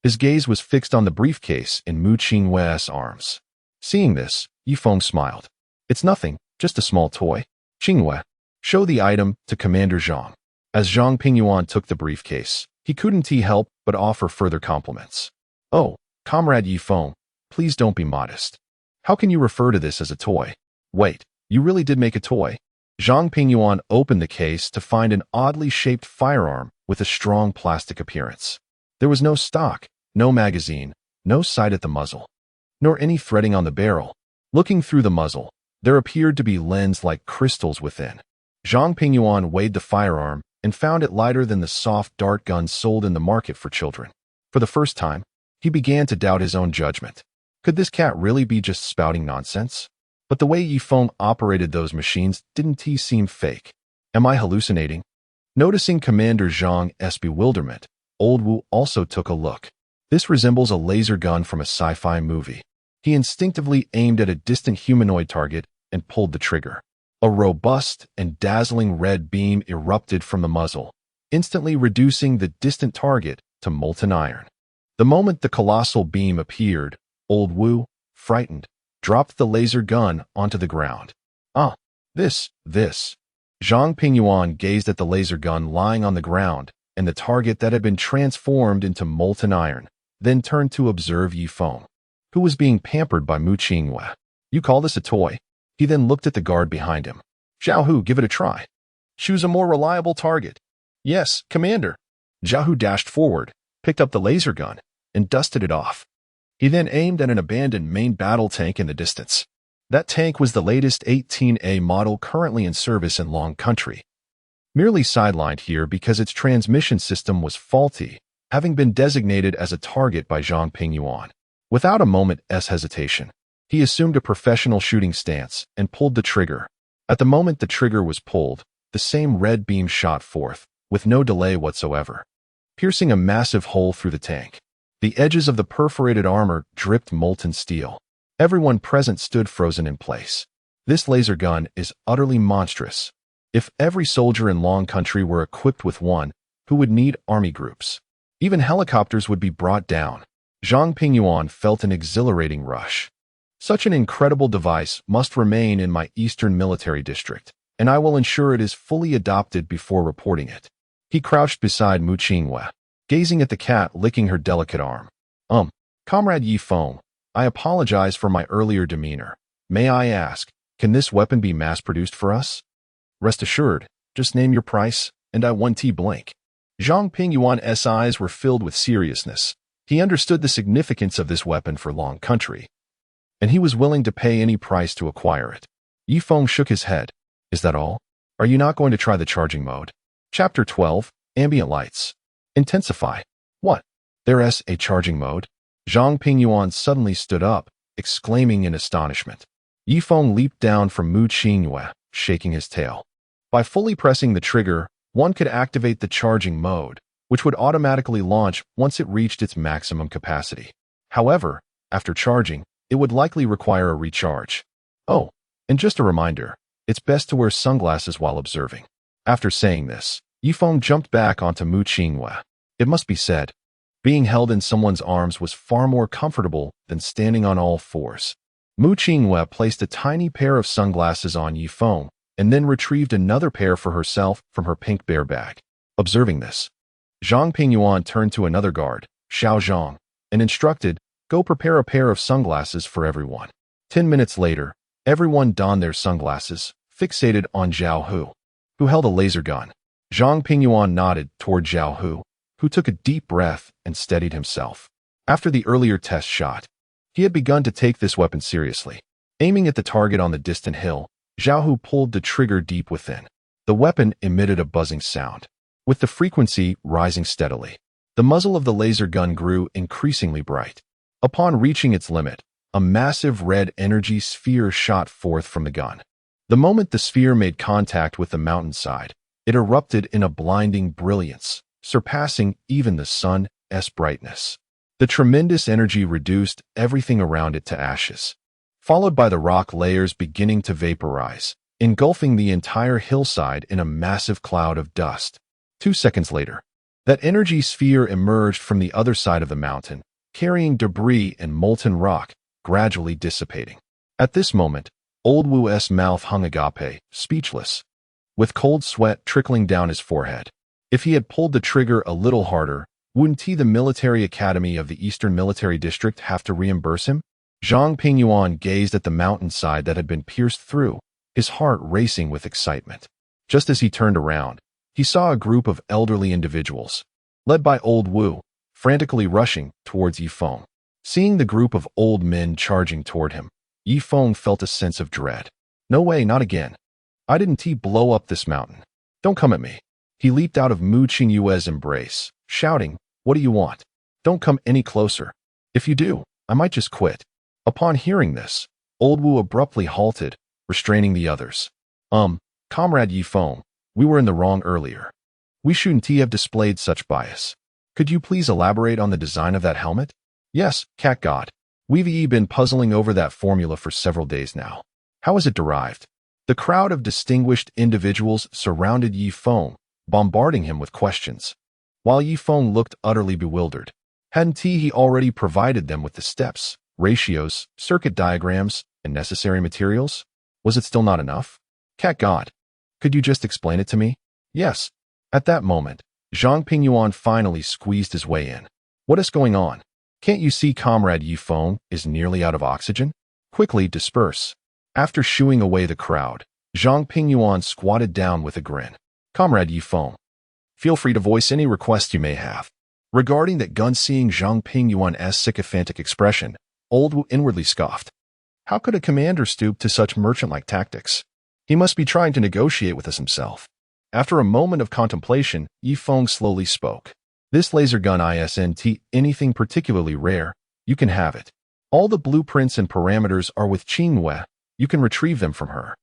his gaze was fixed on the briefcase in Mu Qingwei's arms. Seeing this, Feng smiled. It's nothing, just a small toy. Qingwei, show the item to Commander Zhang. As Zhang Pingyuan took the briefcase, he couldn't help but offer further compliments. Oh, Comrade Feng, please don't be modest. How can you refer to this as a toy? Wait, you really did make a toy? Zhang Pingyuan opened the case to find an oddly shaped firearm with a strong plastic appearance. There was no stock, no magazine, no sight at the muzzle, nor any threading on the barrel. Looking through the muzzle, there appeared to be lens-like crystals within. Zhang Pingyuan weighed the firearm and found it lighter than the soft dart guns sold in the market for children. For the first time, he began to doubt his own judgment. Could this cat really be just spouting nonsense? But the way Feng operated those machines didn't seem fake. Am I hallucinating? Noticing Commander Zhang's bewilderment, Old Wu also took a look. This resembles a laser gun from a sci-fi movie. He instinctively aimed at a distant humanoid target and pulled the trigger. A robust and dazzling red beam erupted from the muzzle, instantly reducing the distant target to molten iron. The moment the colossal beam appeared, Old Wu, frightened, dropped the laser gun onto the ground. This. Zhang Pingyuan gazed at the laser gun lying on the ground and the target that had been transformed into molten iron, then turned to observe Yi Feng, who was being pampered by Mu Qingyue. You call this a toy? He then looked at the guard behind him. Zhao Hu, give it a try. Choose a more reliable target. Yes, Commander. Zhao Hu dashed forward, picked up the laser gun, and dusted it off. He then aimed at an abandoned main battle tank in the distance. That tank was the latest 18A model currently in service in Long Country. Merely sidelined here because its transmission system was faulty, having been designated as a target by Zhang Pingyuan. Without a moment's hesitation, he assumed a professional shooting stance and pulled the trigger. At the moment the trigger was pulled, the same red beam shot forth, with no delay whatsoever, piercing a massive hole through the tank. The edges of the perforated armor dripped molten steel. Everyone present stood frozen in place. This laser gun is utterly monstrous. If every soldier in Long Country were equipped with one, who would need army groups? Even helicopters would be brought down. Zhang Pingyuan felt an exhilarating rush. Such an incredible device must remain in my Eastern Military District, and I will ensure it is fully adopted before reporting it. He crouched beside Mu Qingyue, gazing at the cat licking her delicate arm. Comrade Yi Feng, I apologize for my earlier demeanor. May I ask, can this weapon be mass-produced for us? Rest assured, just name your price, and I won't blink. Zhang Pingyuan's eyes were filled with seriousness. He understood the significance of this weapon for Long Country, and he was willing to pay any price to acquire it. Yi Feng shook his head. Is that all? Are you not going to try the charging mode? Chapter 12, Ambient Lights. Intensify. What? There's a charging mode? Zhang Pingyuan suddenly stood up, exclaiming in astonishment. Yi Feng leaped down from Mu Qingyue, shaking his tail. By fully pressing the trigger, one could activate the charging mode, which would automatically launch once it reached its maximum capacity. However, after charging, it would likely require a recharge. Oh, and just a reminder, it's best to wear sunglasses while observing. After saying this, Yi Feng jumped back onto Mu Qingyue. It must be said, being held in someone's arms was far more comfortable than standing on all fours. Mu Qingyue placed a tiny pair of sunglasses on Yi Feng and then retrieved another pair for herself from her pink bear bag. Observing this, Zhang Pingyuan turned to another guard, Xiao Zhang, and instructed, go prepare a pair of sunglasses for everyone. 10 minutes later, everyone donned their sunglasses, fixated on Zhao Hu, who held a laser gun. Zhang Pingyuan nodded toward Zhao Hu, who took a deep breath and steadied himself. After the earlier test shot, he had begun to take this weapon seriously. Aiming at the target on the distant hill, Zhao Hu pulled the trigger deep within. The weapon emitted a buzzing sound, with the frequency rising steadily. The muzzle of the laser gun grew increasingly bright. Upon reaching its limit, a massive red energy sphere shot forth from the gun. The moment the sphere made contact with the mountainside, it erupted in a blinding brilliance, surpassing even the sun's brightness. The tremendous energy reduced everything around it to ashes, followed by the rock layers beginning to vaporize, engulfing the entire hillside in a massive cloud of dust. 2 seconds later, that energy sphere emerged from the other side of the mountain, carrying debris and molten rock, gradually dissipating. At this moment, Old Wu's mouth hung agape, speechless, with cold sweat trickling down his forehead. If he had pulled the trigger a little harder, wouldn't the Military Academy of the Eastern Military District have to reimburse him? Zhang Pingyuan gazed at the mountainside that had been pierced through, his heart racing with excitement. Just as he turned around, he saw a group of elderly individuals, led by Old Wu, frantically rushing towards Yi Feng. Seeing the group of old men charging toward him, Yi Feng felt a sense of dread. No way, not again. I didn't blow up this mountain. Don't come at me. He leaped out of Mu Qingyue's embrace, shouting, what do you want? Don't come any closer. If you do, I might just quit. Upon hearing this, Old Wu abruptly halted, restraining the others. Comrade Yi Feng, we were in the wrong earlier. We shouldn't have displayed such bias. Could you please elaborate on the design of that helmet? Yes, cat god. We've been puzzling over that formula for several days now. How is it derived? The crowd of distinguished individuals surrounded Yi Feng, bombarding him with questions. While Yi Feng looked utterly bewildered, hadn't he already provided them with the steps, ratios, circuit diagrams, and necessary materials? Was it still not enough? Cat God, could you just explain it to me? Yes. At that moment, Zhang Pingyuan finally squeezed his way in. What is going on? Can't you see Comrade Yi Feng is nearly out of oxygen? Quickly disperse. After shooing away the crowd, Zhang Pingyuan squatted down with a grin. Comrade Yi Feng, feel free to voice any request you may have. Regarding that gun, seeing Zhang Pingyuan's sycophantic expression, Old Wu inwardly scoffed. How could a commander stoop to such merchant-like tactics? He must be trying to negotiate with us himself. After a moment of contemplation, Yi Feng slowly spoke. This laser gun isn't anything particularly rare. You can have it. All the blueprints and parameters are with Qingyue. You can retrieve them from her.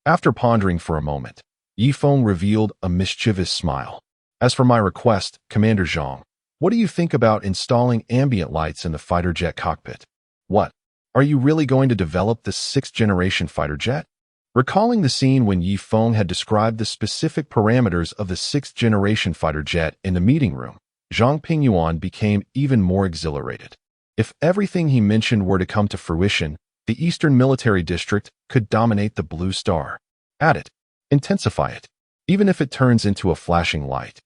After pondering for a moment, Yi Feng revealed a mischievous smile. As for my request, Commander Zhang, what do you think about installing ambient lights in the fighter jet cockpit? What? Are you really going to develop the 6th-generation fighter jet? Recalling the scene when Yi Feng had described the specific parameters of the 6th-generation fighter jet in the meeting room, Zhang Pingyuan became even more exhilarated. If everything he mentioned were to come to fruition, the Eastern Military District could dominate the Blue Star. Add it. Intensify it. Even if it turns into a flashing light.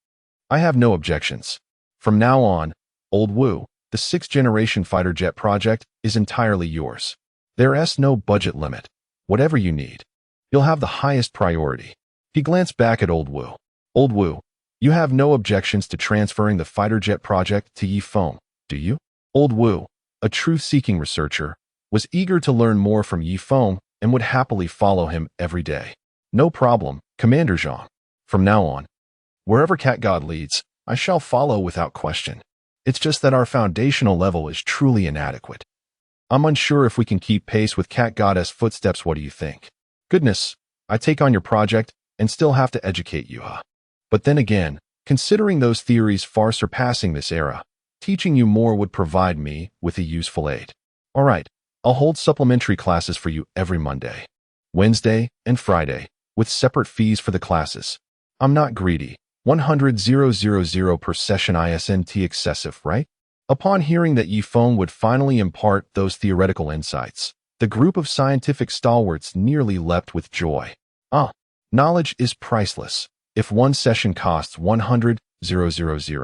I have no objections. From now on, Old Wu, the 6th-generation fighter jet project is entirely yours. There's no budget limit. Whatever you need. You'll have the highest priority. He glanced back at Old Wu. Old Wu, you have no objections to transferring the fighter jet project to Yi Feng, do you? Old Wu, a truth-seeking researcher, was eager to learn more from Yi Feng and would happily follow him every day. No problem, Commander Zhang. From now on, wherever Cat God leads, I shall follow without question. It's just that our foundational level is truly inadequate. I'm unsure if we can keep pace with Cat God's footsteps. What do you think? Goodness, I take on your project and still have to educate you, huh? But then again, considering those theories far surpassing this era, teaching you more would provide me with a useful aid. All right, I'll hold supplementary classes for you every Monday, Wednesday, and Friday, with separate fees for the classes. I'm not greedy. 100,000 per session isn't excessive, right? Upon hearing that Yi Feng would finally impart those theoretical insights, the group of scientific stalwarts nearly leapt with joy. Knowledge is priceless. If one session costs 100,000,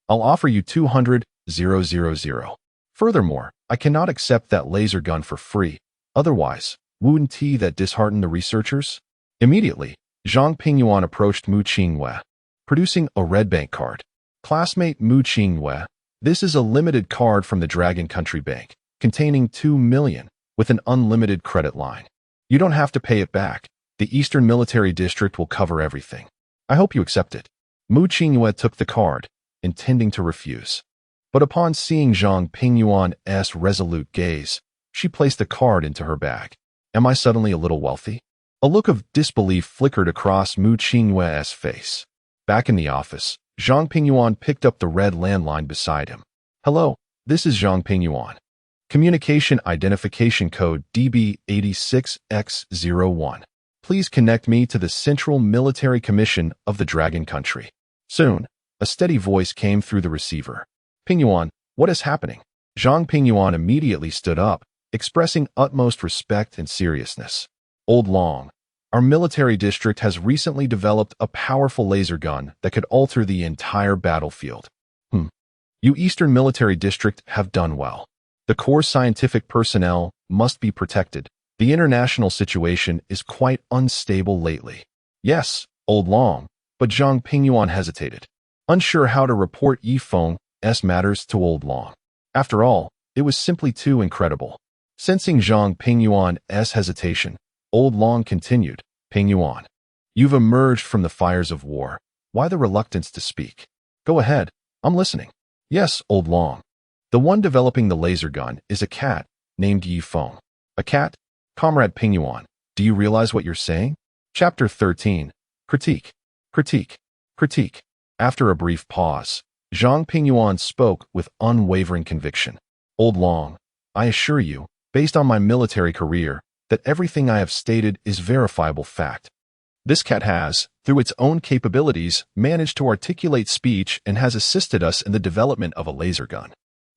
I'll offer you 200,000. Furthermore, I cannot accept that laser gun for free. Otherwise, wouldn't that dishearten the researchers? Immediately, Zhang Pingyuan approached Mu Qingyue, producing a red bank card. Classmate Mu Qingyue, this is a limited card from the Dragon Country Bank, containing 2 million, with an unlimited credit line. You don't have to pay it back. The Eastern Military District will cover everything. I hope you accept it. Mu Qingyue took the card, intending to refuse. But upon seeing Zhang Pingyuan's resolute gaze, she placed the card into her bag. Am I suddenly a little wealthy? A look of disbelief flickered across Mu Qingyue's face. Back in the office, Zhang Pingyuan picked up the red landline beside him. Hello, this is Zhang Pingyuan. Communication Identification Code DB86X01. Please connect me to the Central Military Commission of the Dragon Country. Soon, a steady voice came through the receiver. Pingyuan, what is happening? Zhang Pingyuan immediately stood up, expressing utmost respect and seriousness. Old Long, our military district has recently developed a powerful laser gun that could alter the entire battlefield. You Eastern Military District have done well. The core scientific personnel must be protected. The international situation is quite unstable lately. Yes, Old Long, but Zhang Pingyuan hesitated, unsure how to report Yi Feng's matters to Old Long. After all, it was simply too incredible. Sensing Zhang Pingyuan's hesitation, Old Long continued, Pingyuan, you've emerged from the fires of war. Why the reluctance to speak? Go ahead, I'm listening. Yes, Old Long. The one developing the laser gun is a cat named Yi Feng. A cat? Comrade Pingyuan, do you realize what you're saying? Chapter 13. Critique. Critique. Critique. After a brief pause, Zhang Pingyuan spoke with unwavering conviction. Old Long, I assure you, based on my military career, that everything I have stated is verifiable fact. This cat has, through its own capabilities, managed to articulate speech and has assisted us in the development of a laser gun.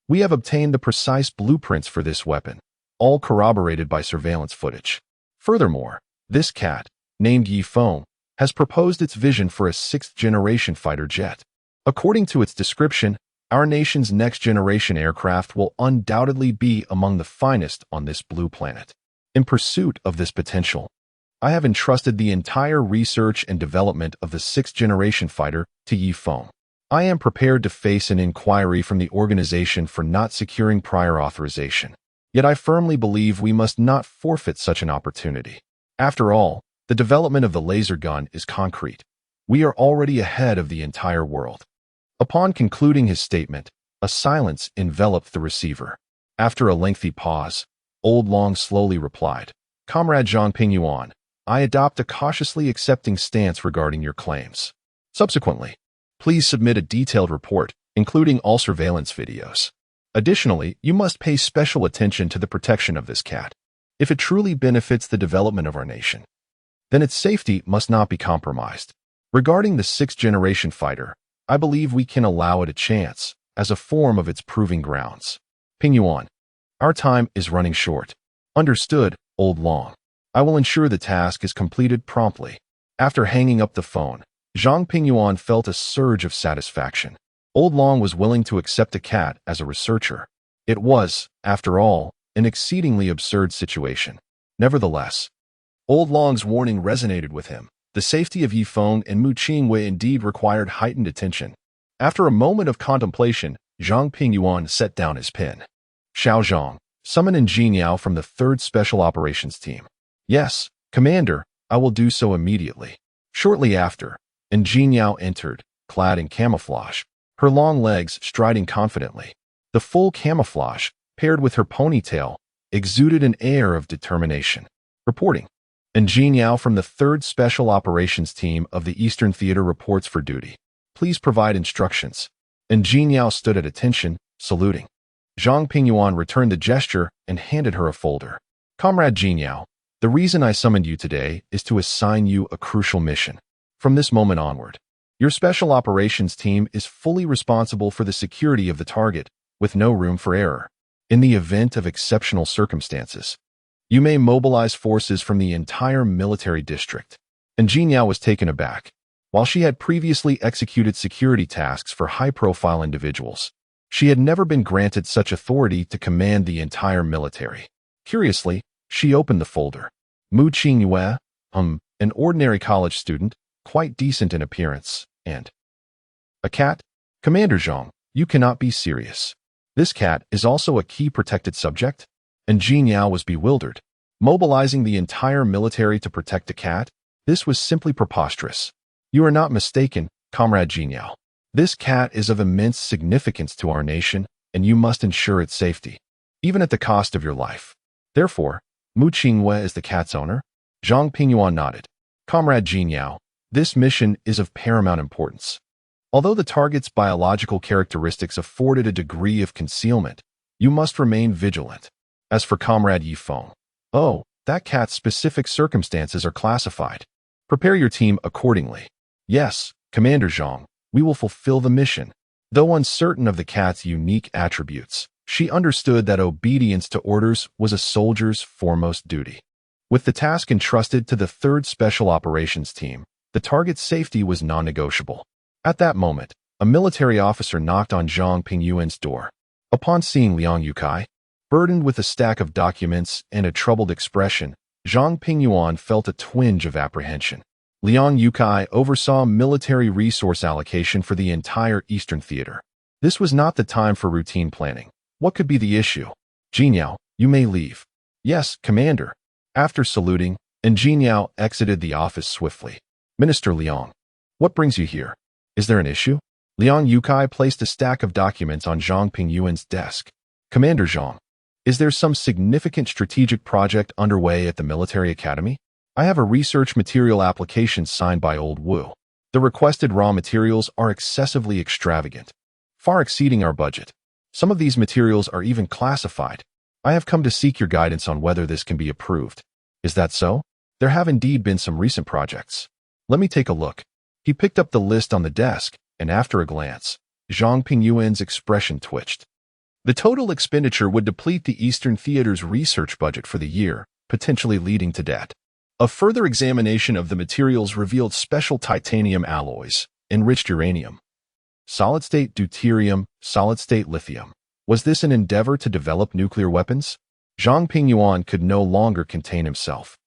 We have obtained the precise blueprints for this weapon, all corroborated by surveillance footage. Furthermore, this cat, named Feng, has proposed its vision for a sixth-generation fighter jet. According to its description, our nation's next-generation aircraft will undoubtedly be among the finest on this blue planet. In pursuit of this potential, I have entrusted the entire research and development of the sixth-generation fighter to Feng. I am prepared to face an inquiry from the organization for not securing prior authorization. Yet I firmly believe we must not forfeit such an opportunity. After all, the development of the laser gun is concrete. We are already ahead of the entire world. Upon concluding his statement, a silence enveloped the receiver. After a lengthy pause, Old Long slowly replied, "Comrade Zhang Pingyuan, I adopt a cautiously accepting stance regarding your claims. Subsequently, please submit a detailed report, including all surveillance videos. Additionally, you must pay special attention to the protection of this cat. If it truly benefits the development of our nation, then its safety must not be compromised. Regarding the sixth-generation fighter, I believe we can allow it a chance as a form of its proving grounds. Pingyuan, our time is running short." "Understood, Old Long. I will ensure the task is completed promptly." After hanging up the phone, Zhang Pingyuan felt a surge of satisfaction. Old Long was willing to accept a cat as a researcher. It was, after all, an exceedingly absurd situation. Nevertheless, Old Long's warning resonated with him. The safety of Feng and Mu Qingwei indeed required heightened attention. After a moment of contemplation, Zhang Pingyuan set down his pen. "Xiao Zhang, summon Inaugural from the 3rd Special Operations Team." "Yes, Commander, I will do so immediately." Shortly after, Inaugural entered, clad in camouflage, her long legs striding confidently. The full camouflage, paired with her ponytail, exuded an air of determination. "Reporting. Inaugural from the 3rd Special Operations Team of the Eastern Theater reports for duty. Please provide instructions." Inaugural stood at attention, saluting. Zhang Pingyuan returned the gesture and handed her a folder. "Comrade Jingyao, the reason I summoned you today is to assign you a crucial mission. From this moment onward, your Special Operations Team is fully responsible for the security of the target, with no room for error. In the event of exceptional circumstances, you may mobilize forces from the entire military district." Inaugural was taken aback. While she had previously executed security tasks for high-profile individuals, she had never been granted such authority to command the entire military. Curiously, she opened the folder. Mu Qingwei, an ordinary college student, quite decent in appearance, and a cat? "Commander Zhang, you cannot be serious. This cat is also a key protected subject?" Inaugural was bewildered. Mobilizing the entire military to protect a cat? This was simply preposterous. "You are not mistaken, Comrade Jingyao. This cat is of immense significance to our nation, and you must ensure its safety, even at the cost of your life. Therefore, Mu Qingwei is the cat's owner?" Zhang Pingyuan nodded. "Comrade Jingyao, this mission is of paramount importance. Although the target's biological characteristics afforded a degree of concealment, you must remain vigilant. As for Comrade Feng, that cat's specific circumstances are classified. Prepare your team accordingly." "Yes, Commander Zhang, we will fulfill the mission." Though uncertain of the cat's unique attributes, she understood that obedience to orders was a soldier's foremost duty. With the task entrusted to the 3rd Special Operations Team, the target's safety was non-negotiable. At that moment, a military officer knocked on Zhang Pingyuan's door. Upon seeing Liang Yukai, burdened with a stack of documents and a troubled expression, Zhang Pingyuan felt a twinge of apprehension. Liang Yukai oversaw military resource allocation for the entire Eastern Theater. This was not the time for routine planning. What could be the issue? "Jingyao, you may leave." "Yes, Commander." After saluting, Jingyao exited the office swiftly. "Minister Liang, what brings you here? Is there an issue?" Liang Yukai placed a stack of documents on Zhang Pingyuan's desk. "Commander Zhang, is there some significant strategic project underway at the military academy? I have a research material application signed by Old Wu. The requested raw materials are excessively extravagant, far exceeding our budget. Some of these materials are even classified." I have come to seek your guidance on whether this can be approved. Is that so? There have indeed been some recent projects. Let me take a look. He picked up the list on the desk, and after a glance, Zhang Pingyuan's expression twitched. The total expenditure would deplete the Eastern Theater's research budget for the year, potentially leading to debt. A further examination of the materials revealed special titanium alloys, enriched uranium, solid-state deuterium, solid-state lithium. Was this an endeavor to develop nuclear weapons? Zhang Pingyuan could no longer contain himself.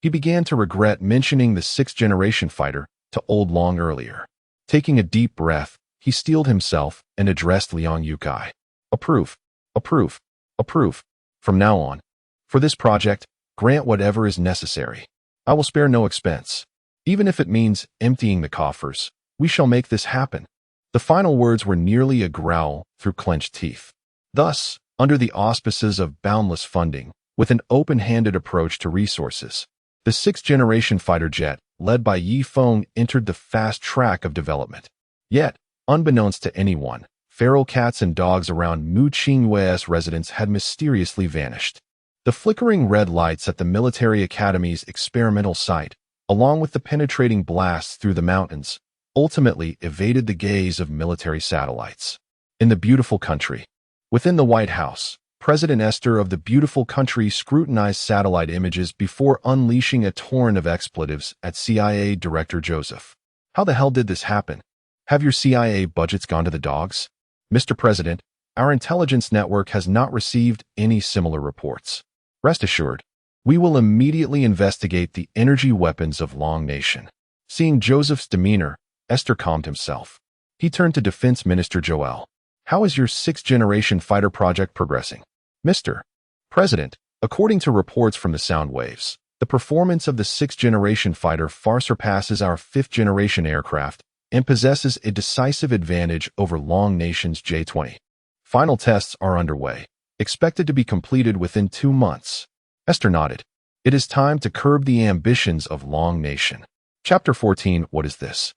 He began to regret mentioning the sixth-generation fighter to Old Long earlier. Taking a deep breath, he steeled himself and addressed Liang Yukai. Approve, approve, approve. From now on, for this project, grant whatever is necessary. I will spare no expense. Even if it means emptying the coffers, we shall make this happen. The final words were nearly a growl through clenched teeth. Thus, under the auspices of boundless funding, with an open-handed approach to resources, the sixth-generation fighter jet, led by Yi Feng, entered the fast track of development. Yet, unbeknownst to anyone, feral cats and dogs around Mu Qinghui's residence had mysteriously vanished. The flickering red lights at the military academy's experimental site, along with the penetrating blasts through the mountains, ultimately evaded the gaze of military satellites. In the beautiful country, within the White House, President Esther of the beautiful country scrutinized satellite images before unleashing a torrent of expletives at CIA Director Joseph. How the hell did this happen? Have your CIA budgets gone to the dogs? Mr. President, our intelligence network has not received any similar reports. Rest assured, we will immediately investigate the energy weapons of Long Nation. Seeing Joseph's demeanor, Esther calmed himself. He turned to Defense Minister Joel. How is your sixth-generation fighter project progressing? Mr. President, according to reports from the sound waves, the performance of the sixth-generation fighter far surpasses our fifth-generation aircraft and possesses a decisive advantage over Long Nation's J-20. Final tests are underway, expected to be completed within 2 months. Esther nodded. It is time to curb the ambitions of Long Nation. Chapter 14. What is this?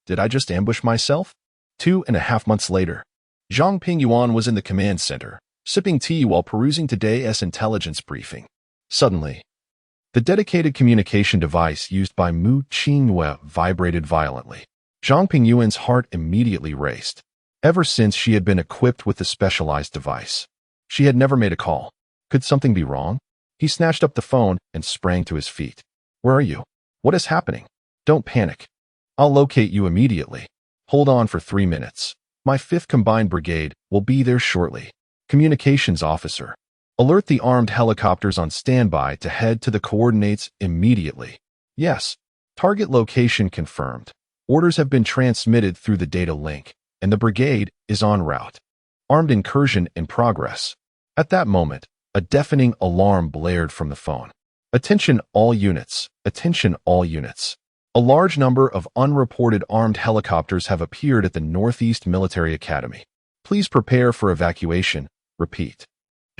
Did I just ambush myself? 2.5 months later, Zhang Pingyuan was in the command center, sipping tea while perusing today's intelligence briefing. Suddenly, the dedicated communication device used by Mu Qinghui vibrated violently. Zhang Pingyuan's heart immediately raced. Ever since she had been equipped with the specialized device, she had never made a call. Could something be wrong? He snatched up the phone and sprang to his feet. Where are you? What is happening? Don't panic. I'll locate you immediately. Hold on for 3 minutes. My 5th Combined Brigade will be there shortly. Communications Officer. Alert the armed helicopters on standby to head to the coordinates immediately. Yes. Target location confirmed. Orders have been transmitted through the data link, and the brigade is en route. Armed incursion in progress. At that moment, a deafening alarm blared from the phone. Attention all units. Attention all units. A large number of unreported armed helicopters have appeared at the Northeast Military Academy. Please prepare for evacuation. Repeat.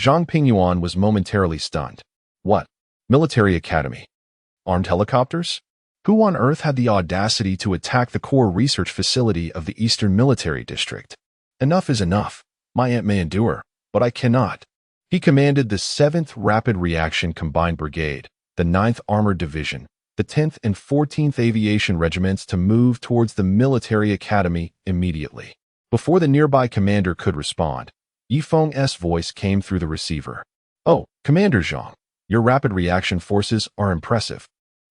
Zhang Pingyuan was momentarily stunned. What? Military Academy? Armed helicopters? Who on earth had the audacity to attack the core research facility of the Eastern Military District? Enough is enough. My aunt may endure, but I cannot. He commanded the 7th Rapid Reaction Combined Brigade, the 9th Armored Division, the 10th and 14th Aviation Regiments to move towards the Military Academy immediately. Before the nearby commander could respond, Yi Feng's voice came through the receiver. Oh, Commander Zhang, your rapid reaction forces are impressive.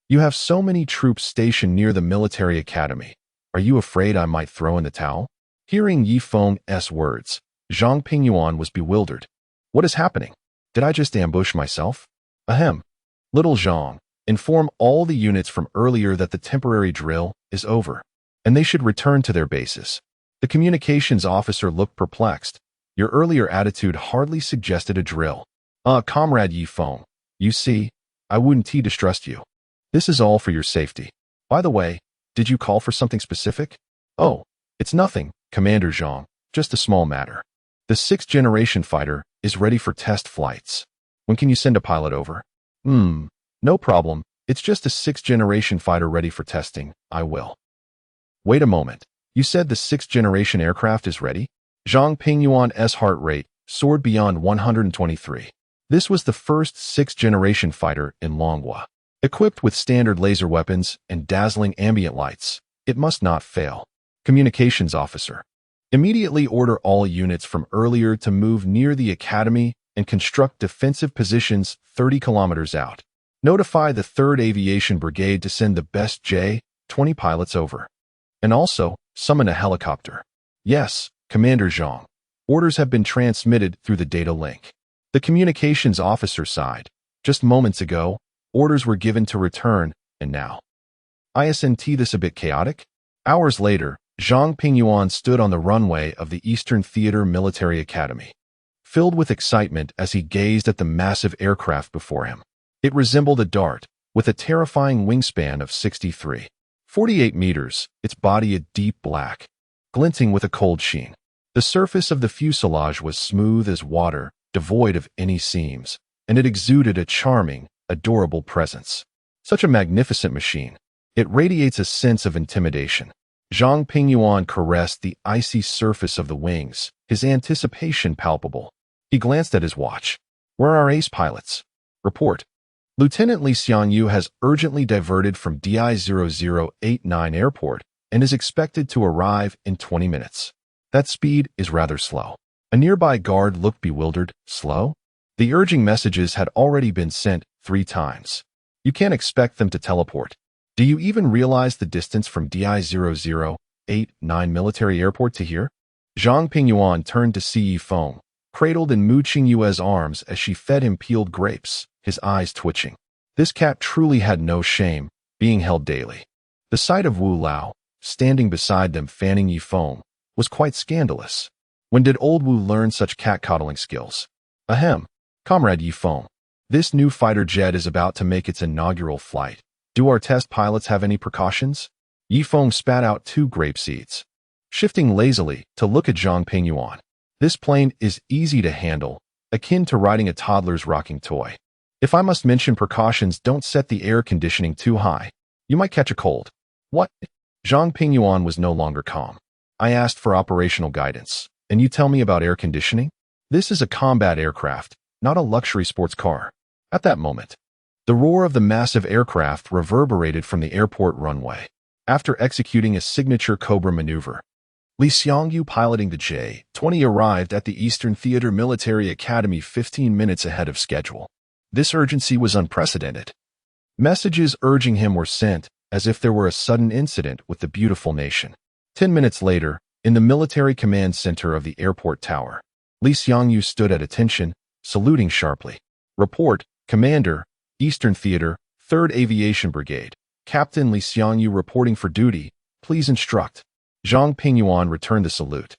You have so many troops stationed near the Military Academy. Are you afraid I might throw in the towel? Hearing Yi Feng's words, Zhang Pingyuan was bewildered. What is happening? Did I just ambush myself? Ahem. Little Zhang, inform all the units from earlier that the temporary drill is over, and they should return to their bases. The communications officer looked perplexed. Your earlier attitude hardly suggested a drill. Comrade Yi Feng, you see, I wouldn't distrust you. This is all for your safety. By the way, did you call for something specific? Oh, it's nothing, Commander Zhang, just a small matter. The 6th-generation fighter is ready for test flights. When can you send a pilot over? No problem. It's just a 6th-generation fighter ready for testing. I will. Wait a moment. You said the 6th-generation aircraft is ready? Zhang Pingyuan's heart rate soared beyond 123. This was the first sixth-generation fighter in Longwa. Equipped with standard laser weapons and dazzling ambient lights, it must not fail. Communications Officer. Immediately order all units from earlier to move near the academy and construct defensive positions 30 kilometers out. Notify the 3rd Aviation Brigade to send the best J-20 pilots over. And also, summon a helicopter. Yes, Commander Zhang. Orders have been transmitted through the data link. The communications officer sighed. Just moments ago, orders were given to return, and now. Isn't this a bit chaotic? Hours later, Zhang Pingyuan stood on the runway of the Eastern Theater Military Academy, filled with excitement as he gazed at the massive aircraft before him. It resembled a dart, with a terrifying wingspan of 48 meters, its body a deep black, glinting with a cold sheen. The surface of the fuselage was smooth as water, devoid of any seams, and it exuded a charming, adorable presence. Such a magnificent machine. It radiates a sense of intimidation. Zhang Pingyuan caressed the icy surface of the wings, his anticipation palpable. He glanced at his watch. Where are ace pilots? Report. Lieutenant Li Xiangyu has urgently diverted from DI-0089 airport and is expected to arrive in 20 minutes. That speed is rather slow. A nearby guard looked bewildered. Slow? The urging messages had already been sent 3 times. You can't expect them to teleport. Do you even realize the distance from DI-0089 military airport to here? Zhang Pingyuan turned to see Feng, cradled in Mu Qingyue's arms as she fed him peeled grapes, his eyes twitching. This cat truly had no shame, being held daily. The sight of Wu Lao, standing beside them fanning Yifeng, was quite scandalous. When did old Wu learn such cat-coddling skills? Ahem, Comrade Yifeng. This new fighter jet is about to make its inaugural flight. Do our test pilots have any precautions? Yifeng spat out 2 grape seeds, shifting lazily to look at Zhang Pingyuan. This plane is easy to handle, akin to riding a toddler's rocking toy. If I must mention precautions, don't set the air conditioning too high. You might catch a cold. What? Zhang Pingyuan was no longer calm. I asked for operational guidance, and you tell me about air conditioning? This is a combat aircraft, not a luxury sports car. At that moment, the roar of the massive aircraft reverberated from the airport runway. After executing a signature Cobra maneuver, Li Xiangyu piloting the J-20 arrived at the Eastern Theater Military Academy 15 minutes ahead of schedule. This urgency was unprecedented. Messages urging him were sent as if there were a sudden incident with the beautiful nation. 10 minutes later, in the military command center of the airport tower, Li Xiangyu stood at attention, saluting sharply. Report, Commander, Eastern Theater, 3rd Aviation Brigade. Captain Li Xiangyu reporting for duty. Please instruct. Zhang Pingyuan returned the salute,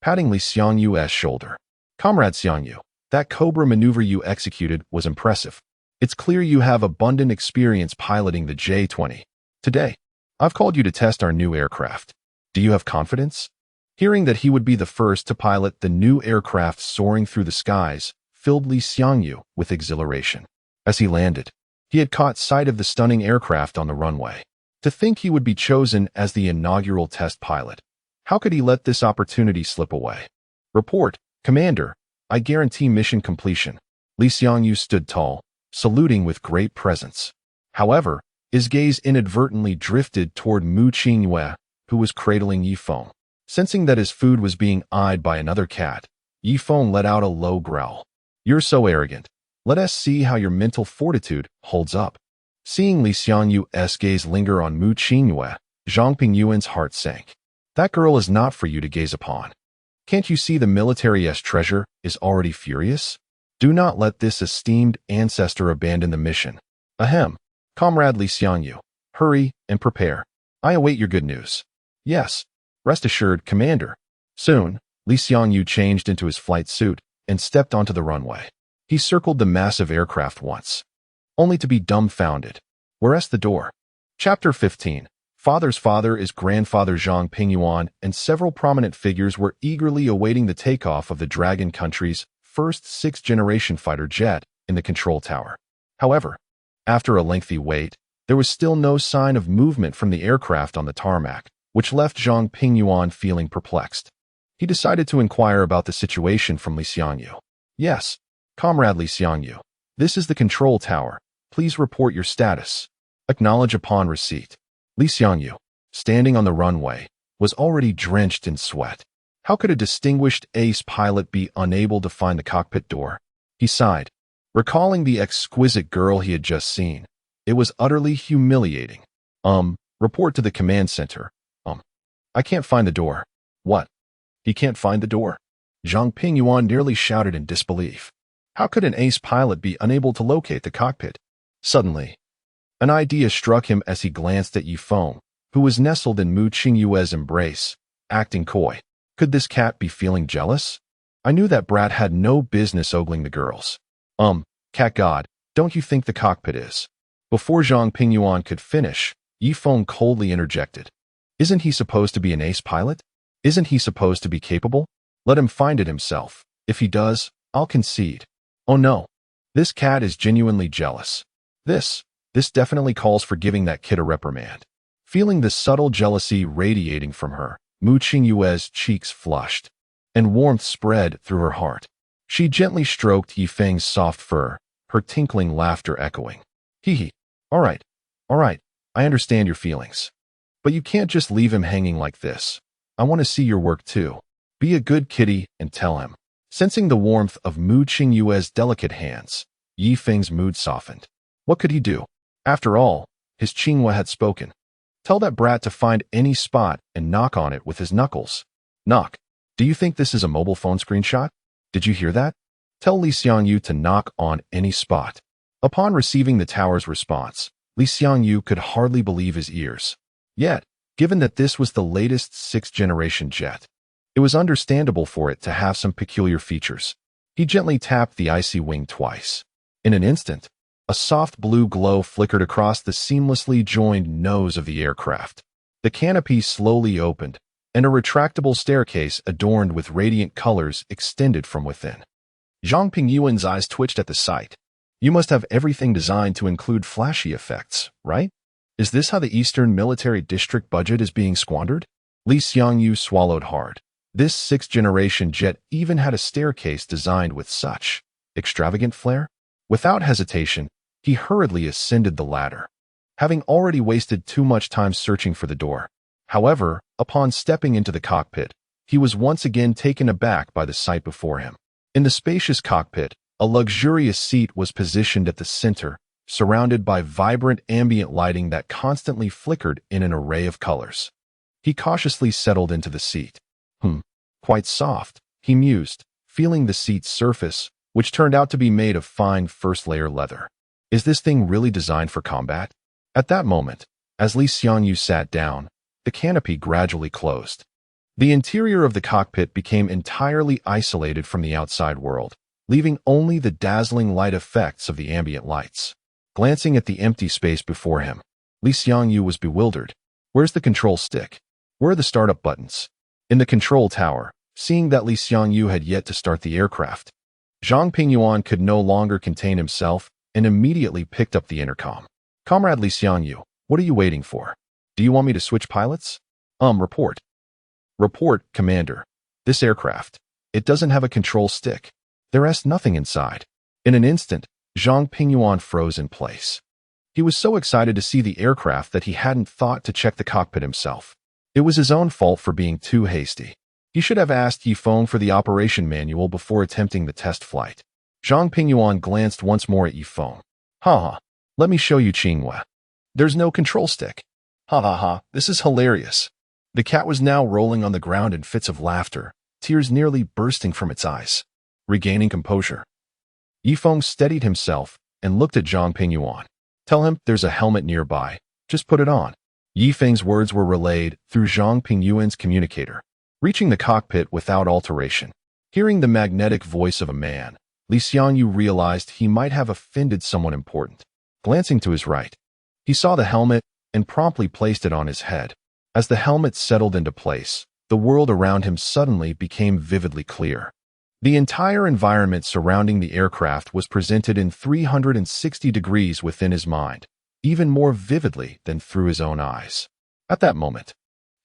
patting Li Xiangyu's shoulder. Comrade Xiangyu, that Cobra maneuver you executed was impressive. It's clear you have abundant experience piloting the J-20. Today, I've called you to test our new aircraft. Do you have confidence? Hearing that he would be the first to pilot the new aircraft soaring through the skies filled Li Xiangyu with exhilaration. As he landed, he had caught sight of the stunning aircraft on the runway. To think he would be chosen as the inaugural test pilot. How could he let this opportunity slip away? Report, Commander. I guarantee mission completion. Li Xiangyu stood tall, saluting with great presence. However, his gaze inadvertently drifted toward Mu Qingyue, who was cradling Yifeng. Sensing that his food was being eyed by another cat, Yifeng let out a low growl. You're so arrogant. Let us see how your mental fortitude holds up. Seeing Li Xiangyu's gaze linger on Mu Qingyue, Zhang Pingyuan's heart sank. That girl is not for you to gaze upon. Can't you see the military's treasure is already furious? Do not let this esteemed ancestor abandon the mission. Ahem, Comrade Li Xiangyu, hurry and prepare. I await your good news. Yes, rest assured, Commander. Soon, Li Xiangyu changed into his flight suit and stepped onto the runway. He circled the massive aircraft once, only to be dumbfounded. Where's the door? Chapter 15. Father's father is grandfather Zhang Pingyuan, and several prominent figures were eagerly awaiting the takeoff of the Dragon Country's first sixth-generation fighter jet in the control tower. However, after a lengthy wait, there was still no sign of movement from the aircraft on the tarmac, which left Zhang Pingyuan feeling perplexed. He decided to inquire about the situation from Li Xiangyu. Yes, Comrade Li Xiangyu, this is the control tower. Please report your status. Acknowledge upon receipt. Li Xiangyu, standing on the runway, was already drenched in sweat. How could a distinguished ace pilot be unable to find the cockpit door? He sighed, recalling the exquisite girl he had just seen. It was utterly humiliating. Report to the command center. I can't find the door. What? He can't find the door? Zhang Pingyuan nearly shouted in disbelief. How could an ace pilot be unable to locate the cockpit? Suddenly, an idea struck him as he glanced at Yi Feng, who was nestled in Mu Qingyue's embrace, acting coy. Could this cat be feeling jealous? I knew that brat had no business ogling the girls. Cat god, don't you think the cockpit is? Before Zhang Pingyuan could finish, Yi Feng coldly interjected. Isn't he supposed to be an ace pilot? Isn't he supposed to be capable? Let him find it himself. If he does, I'll concede. Oh no. This cat is genuinely jealous. This definitely calls for giving that kid a reprimand. Feeling the subtle jealousy radiating from her, Mu Qingyue's cheeks flushed, and warmth spread through her heart. She gently stroked Yi Feng's soft fur, her tinkling laughter echoing. Hee hee. All right, I understand your feelings. But you can't just leave him hanging like this. I want to see your work too. Be a good kitty and tell him. Sensing the warmth of Mu Qingyue's delicate hands, Yi Feng's mood softened. What could he do? After all, his Qinghua had spoken. Tell that brat to find any spot and knock on it with his knuckles. Knock. Do you think this is a mobile phone screenshot? Did you hear that? Tell Li Xiangyu to knock on any spot. Upon receiving the tower's response, Li Xiangyu could hardly believe his ears. Yet, given that this was the latest 6th-generation jet, it was understandable for it to have some peculiar features. He gently tapped the icy wing twice. In an instant, a soft blue glow flickered across the seamlessly joined nose of the aircraft. The canopy slowly opened, and a retractable staircase adorned with radiant colors extended from within. Zhang Pingyuan's eyes twitched at the sight. You must have everything designed to include flashy effects, right? Is this how the Eastern Military District budget is being squandered? Li Xiangyu swallowed hard. This 6th-generation jet even had a staircase designed with such extravagant flair. Without hesitation, he hurriedly ascended the ladder, having already wasted too much time searching for the door. However, upon stepping into the cockpit, he was once again taken aback by the sight before him. In the spacious cockpit, a luxurious seat was positioned at the center, surrounded by vibrant ambient lighting that constantly flickered in an array of colors. He cautiously settled into the seat. Quite soft, he mused, feeling the seat's surface, which turned out to be made of fine first-layer leather. Is this thing really designed for combat? At that moment, as Li Xiangyu sat down, the canopy gradually closed. The interior of the cockpit became entirely isolated from the outside world, leaving only the dazzling light effects of the ambient lights. Glancing at the empty space before him, Li Xiangyu was bewildered. Where's the control stick? Where are the startup buttons? In the control tower, seeing that Li Xiangyu had yet to start the aircraft, Zhang Pingyuan could no longer contain himself and immediately picked up the intercom. Comrade Li Xiangyu, what are you waiting for? Do you want me to switch pilots? Report. Report, Commander. This aircraft, it doesn't have a control stick. There is nothing inside. In an instant, Zhang Pingyuan froze in place. He was so excited to see the aircraft that he hadn't thought to check the cockpit himself. It was his own fault for being too hasty. He should have asked Yi Feng for the operation manual before attempting the test flight. Zhang Pingyuan glanced once more at Yi Feng. Let me show you Qinghua. There's no control stick. This is hilarious. The cat was now rolling on the ground in fits of laughter, tears nearly bursting from its eyes. Regaining composure, Yi Feng steadied himself and looked at Zhang Pingyuan. Tell him there's a helmet nearby. Just put it on. Yi Feng's words were relayed through Zhang Pingyuan's communicator, reaching the cockpit without alteration. Hearing the magnetic voice of a man, Li Xiangyu realized he might have offended someone important. Glancing to his right, he saw the helmet and promptly placed it on his head. As the helmet settled into place, the world around him suddenly became vividly clear. The entire environment surrounding the aircraft was presented in 360 degrees within his mind, even more vividly than through his own eyes. At that moment,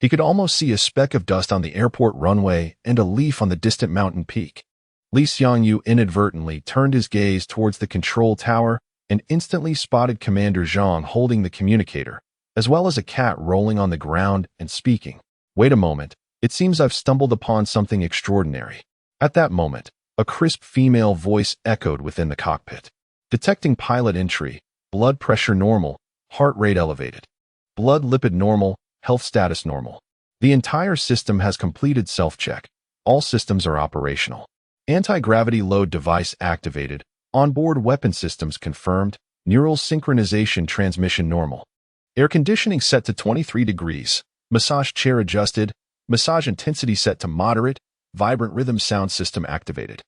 he could almost see a speck of dust on the airport runway and a leaf on the distant mountain peak. Li Xiangyu inadvertently turned his gaze towards the control tower and instantly spotted Commander Zhang holding the communicator, as well as a cat rolling on the ground and speaking. Wait a moment, it seems I've stumbled upon something extraordinary. At that moment, a crisp female voice echoed within the cockpit. Detecting pilot entry, blood pressure normal, heart rate elevated. Blood lipid normal, health status normal. The entire system has completed self-check. All systems are operational. Anti-gravity load device activated. Onboard weapon systems confirmed. Neural synchronization transmission normal. Air conditioning set to 23 degrees. Massage chair adjusted. Massage intensity set to moderate. Vibrant rhythm sound system activated.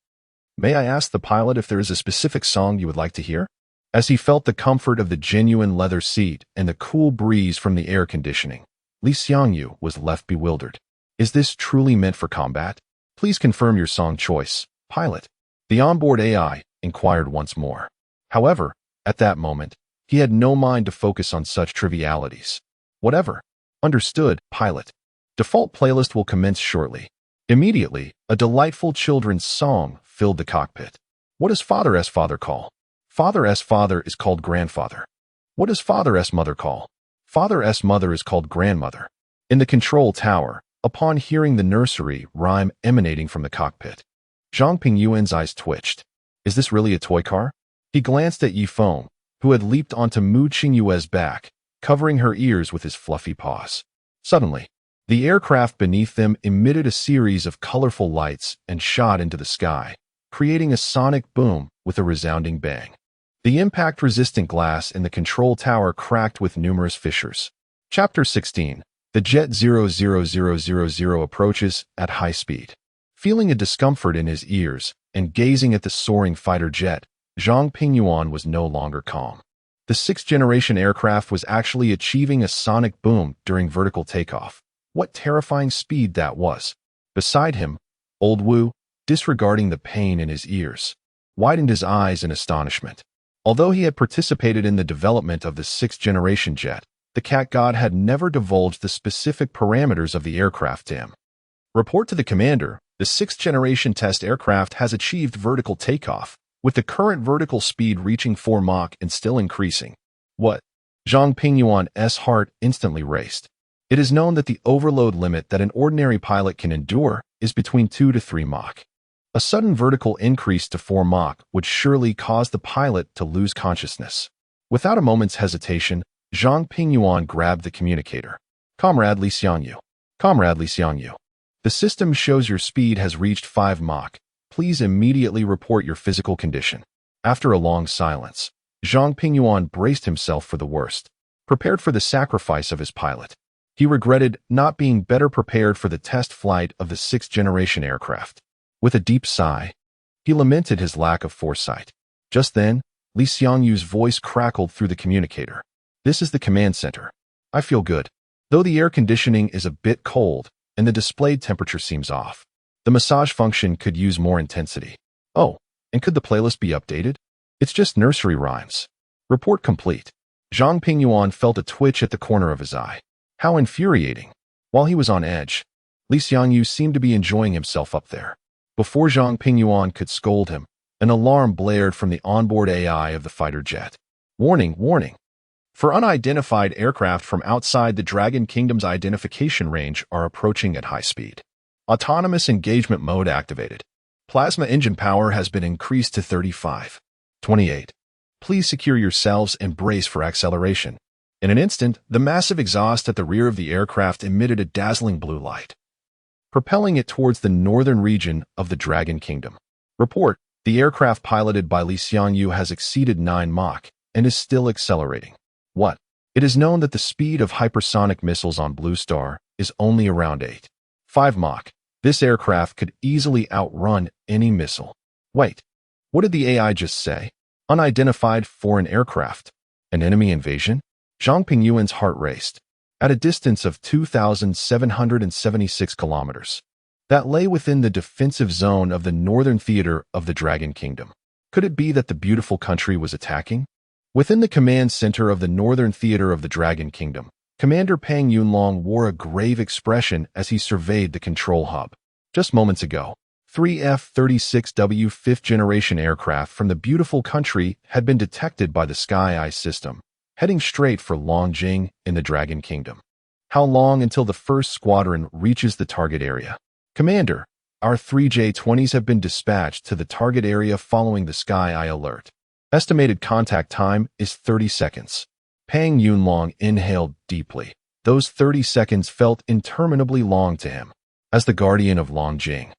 May I ask the pilot if there is a specific song you would like to hear? As he felt the comfort of the genuine leather seat and the cool breeze from the air conditioning, Li Xiangyu was left bewildered. Is this truly meant for combat? Please confirm your song choice, pilot. The onboard AI inquired once more. However, at that moment, he had no mind to focus on such trivialities. Whatever. Understood, pilot. Default playlist will commence shortly. Immediately, a delightful children's song filled the cockpit. What does Father's father call? Father's father is called grandfather. What does Father's mother call? Father's mother is called grandmother. In the control tower, upon hearing the nursery rhyme emanating from the cockpit, Zhang Pingyuan's eyes twitched. Is this really a toy car? He glanced at Yi Feng, who had leaped onto Mu Qingyue's back, covering her ears with his fluffy paws. Suddenly, the aircraft beneath them emitted a series of colorful lights and shot into the sky, creating a sonic boom with a resounding bang. The impact-resistant glass in the control tower cracked with numerous fissures. Chapter 16. The Jet 00000 approaches at high speed. Feeling a discomfort in his ears and gazing at the soaring fighter jet, Zhang Pingyuan was no longer calm. The sixth-generation aircraft was actually achieving a sonic boom during vertical takeoff. What terrifying speed that was. Beside him, Old Wu, disregarding the pain in his ears, widened his eyes in astonishment. Although he had participated in the development of the sixth-generation jet, the cat god had never divulged the specific parameters of the aircraft to him. Report to the commander, the sixth-generation test aircraft has achieved vertical takeoff, with the current vertical speed reaching 4 Mach and still increasing. What? Zhang Pingyuan's heart instantly raced. It is known that the overload limit that an ordinary pilot can endure is between 2 to 3 Mach. A sudden vertical increase to 4 Mach would surely cause the pilot to lose consciousness. Without a moment's hesitation, Zhang Pingyuan grabbed the communicator. Comrade Li Xiangyu. Comrade Li Xiangyu. The system shows your speed has reached 5 Mach. Please immediately report your physical condition. After a long silence, Zhang Pingyuan braced himself for the worst, prepared for the sacrifice of his pilot. He regretted not being better prepared for the test flight of the sixth-generation aircraft. With a deep sigh, he lamented his lack of foresight. Just then, Li Xiangyu's voice crackled through the communicator. This is the command center. I feel good, though the air conditioning is a bit cold and the displayed temperature seems off. The massage function could use more intensity. Oh, and could the playlist be updated? It's just nursery rhymes. Report complete. Zhang Pingyuan felt a twitch at the corner of his eye. How infuriating. While he was on edge, Li Xiangyu seemed to be enjoying himself up there. Before Zhang Pingyuan could scold him, an alarm blared from the onboard AI of the fighter jet. Warning, warning. For unidentified aircraft from outside the Dragon Kingdom's identification range are approaching at high speed. Autonomous engagement mode activated. Plasma engine power has been increased to 35. 28. Please secure yourselves and brace for acceleration. In an instant, the massive exhaust at the rear of the aircraft emitted a dazzling blue light, propelling it towards the northern region of the Dragon Kingdom. Report, the aircraft piloted by Li Xiangyu has exceeded 9 Mach and is still accelerating. What? It is known that the speed of hypersonic missiles on Blue Star is only around 5 Mach. This aircraft could easily outrun any missile. Wait, what did the AI just say? Unidentified foreign aircraft. An enemy invasion? Zhang Pingyuan's heart raced. At a distance of 2,776 kilometers, that lay within the defensive zone of the northern theater of the Dragon Kingdom. Could it be that the beautiful country was attacking? Within the command center of the northern theater of the Dragon Kingdom, Commander Pang Yunlong wore a grave expression as he surveyed the control hub. Just moments ago, Three F-36W fifth-generation aircraft from the beautiful country had been detected by the Sky Eye system, heading straight for Longjing in the Dragon Kingdom. How long until the first squadron reaches the target area? Commander, our 3 J-20s have been dispatched to the target area following the Sky Eye alert. Estimated contact time is 30 seconds. Pang Yunlong inhaled deeply. Those 30 seconds felt interminably long to him. As the guardian of Longjing,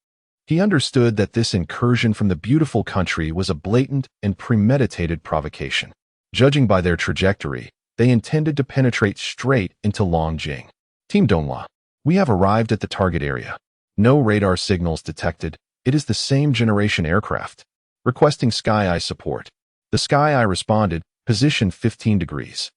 he understood that this incursion from the beautiful country was a blatant and premeditated provocation. Judging by their trajectory, they intended to penetrate straight into Longjing. Team Donghua, we have arrived at the target area. No radar signals detected. It is the same generation aircraft. Requesting Sky Eye support. The Sky Eye responded, position 15 degrees.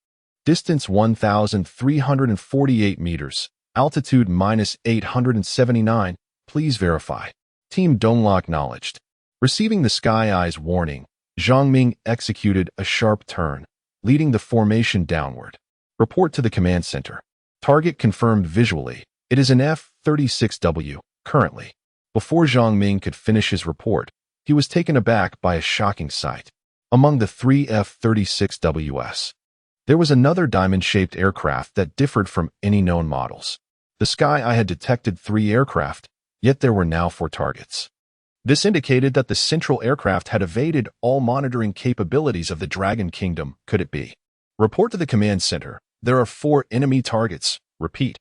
Distance 1,348 meters. Altitude -879. Please verify. Team Donghua acknowledged. Receiving the Sky Eye's warning, Zhang Ming executed a sharp turn, leading the formation downward. Report to the command center. Target confirmed visually. It is an F-36W, currently. Before Zhang Ming could finish his report, he was taken aback by a shocking sight. Among the 3 F-36Ws, there was another diamond-shaped aircraft that differed from any known models. The Sky Eye had detected 3 aircraft, yet there were now 4 targets. This indicated that the central aircraft had evaded all monitoring capabilities of the Dragon Kingdom. Could it be? Report to the command center. There are 4 enemy targets. Repeat.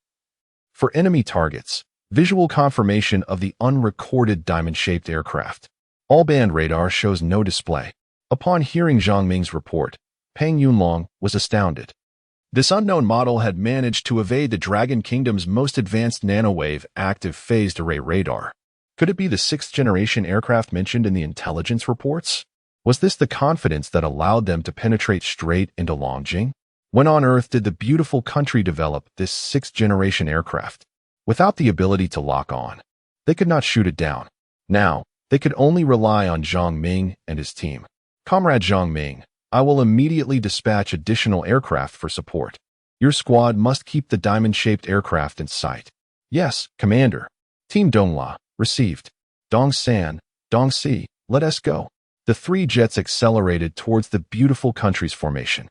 For enemy targets, visual confirmation of the unrecorded diamond-shaped aircraft. All band radar shows no display. Upon hearing Zhang Ming's report, Pang Yunlong was astounded. This unknown model had managed to evade the Dragon Kingdom's most advanced nanowave active phased array radar. Could it be the 6th-generation aircraft mentioned in the intelligence reports? Was this the confidence that allowed them to penetrate straight into Longjing? When on Earth did the beautiful country develop this 6th-generation aircraft? Without the ability to lock on, they could not shoot it down. Now, they could only rely on Zhang Ming and his team. Comrade Zhang Ming, I will immediately dispatch additional aircraft for support. Your squad must keep the diamond-shaped aircraft in sight. Yes, Commander. Team Donghua, received. Dongsan, Dongxi, let us go. The 3 jets accelerated towards the beautiful country's formation.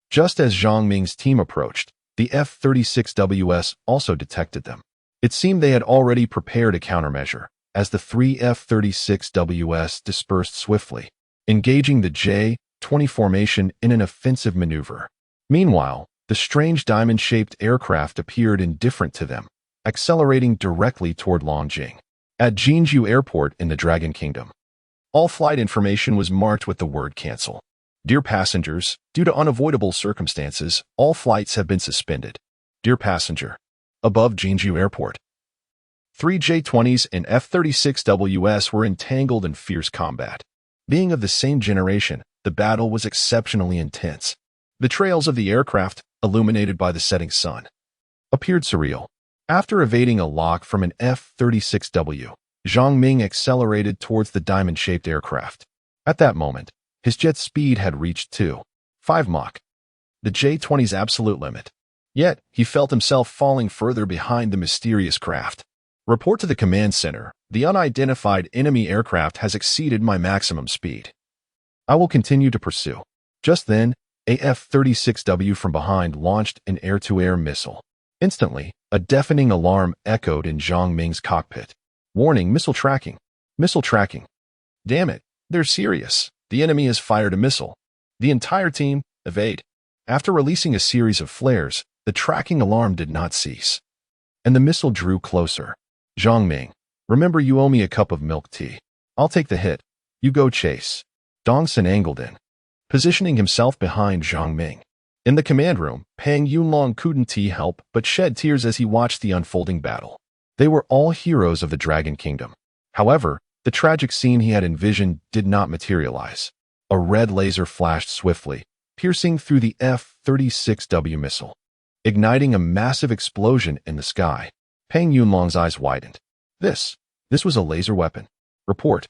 Just as Zhang Ming's team approached, the F-36Ws also detected them. It seemed they had already prepared a countermeasure, as the 3 F-36Ws dispersed swiftly, engaging the J-20 formation in an offensive maneuver. Meanwhile, the strange diamond-shaped aircraft appeared indifferent to them, accelerating directly toward Longjing. At Jinju Airport in the Dragon Kingdom, all flight information was marked with the word cancel. Dear passengers, due to unavoidable circumstances, all flights have been suspended. Dear passenger, above Jinju Airport. 3 J-20s and F-36Ws were entangled in fierce combat. Being of the same generation, the battle was exceptionally intense. The trails of the aircraft, illuminated by the setting sun, appeared surreal. After evading a lock from an F-36W, Zhang Ming accelerated towards the diamond-shaped aircraft. At that moment, his jet speed had reached 2.5 Mach, the J-20's absolute limit. Yet, he felt himself falling further behind the mysterious craft. Report to the command center. The unidentified enemy aircraft has exceeded my maximum speed. I will continue to pursue. Just then, a F-36W from behind launched an air-to-air missile. Instantly, a deafening alarm echoed in Zhang Ming's cockpit. Warning, missile tracking. Missile tracking. Damn it, they're serious. The enemy has fired a missile. The entire team, evade. After releasing a series of flares, the tracking alarm did not cease. And the missile drew closer. Zhang Ming, remember you owe me a cup of milk tea. I'll take the hit. You go chase. Dongsan angled in, positioning himself behind Zhang Ming. In the command room, Pang Yunlong couldn't help but shed tears as he watched the unfolding battle. They were all heroes of the Dragon Kingdom. However, the tragic scene he had envisioned did not materialize. A red laser flashed swiftly, piercing through the F-36W missile, igniting a massive explosion in the sky. Pang Yunlong's eyes widened. This was a laser weapon. Report.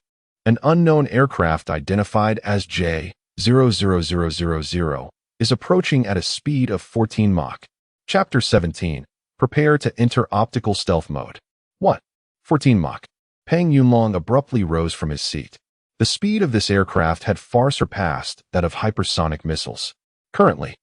An unknown aircraft identified as J-00000 is approaching at a speed of 14 Mach. Chapter 17. Prepare to enter optical stealth mode. What? 14 Mach. Peng Yunlong abruptly rose from his seat. The speed of this aircraft had far surpassed that of hypersonic missiles. Currently,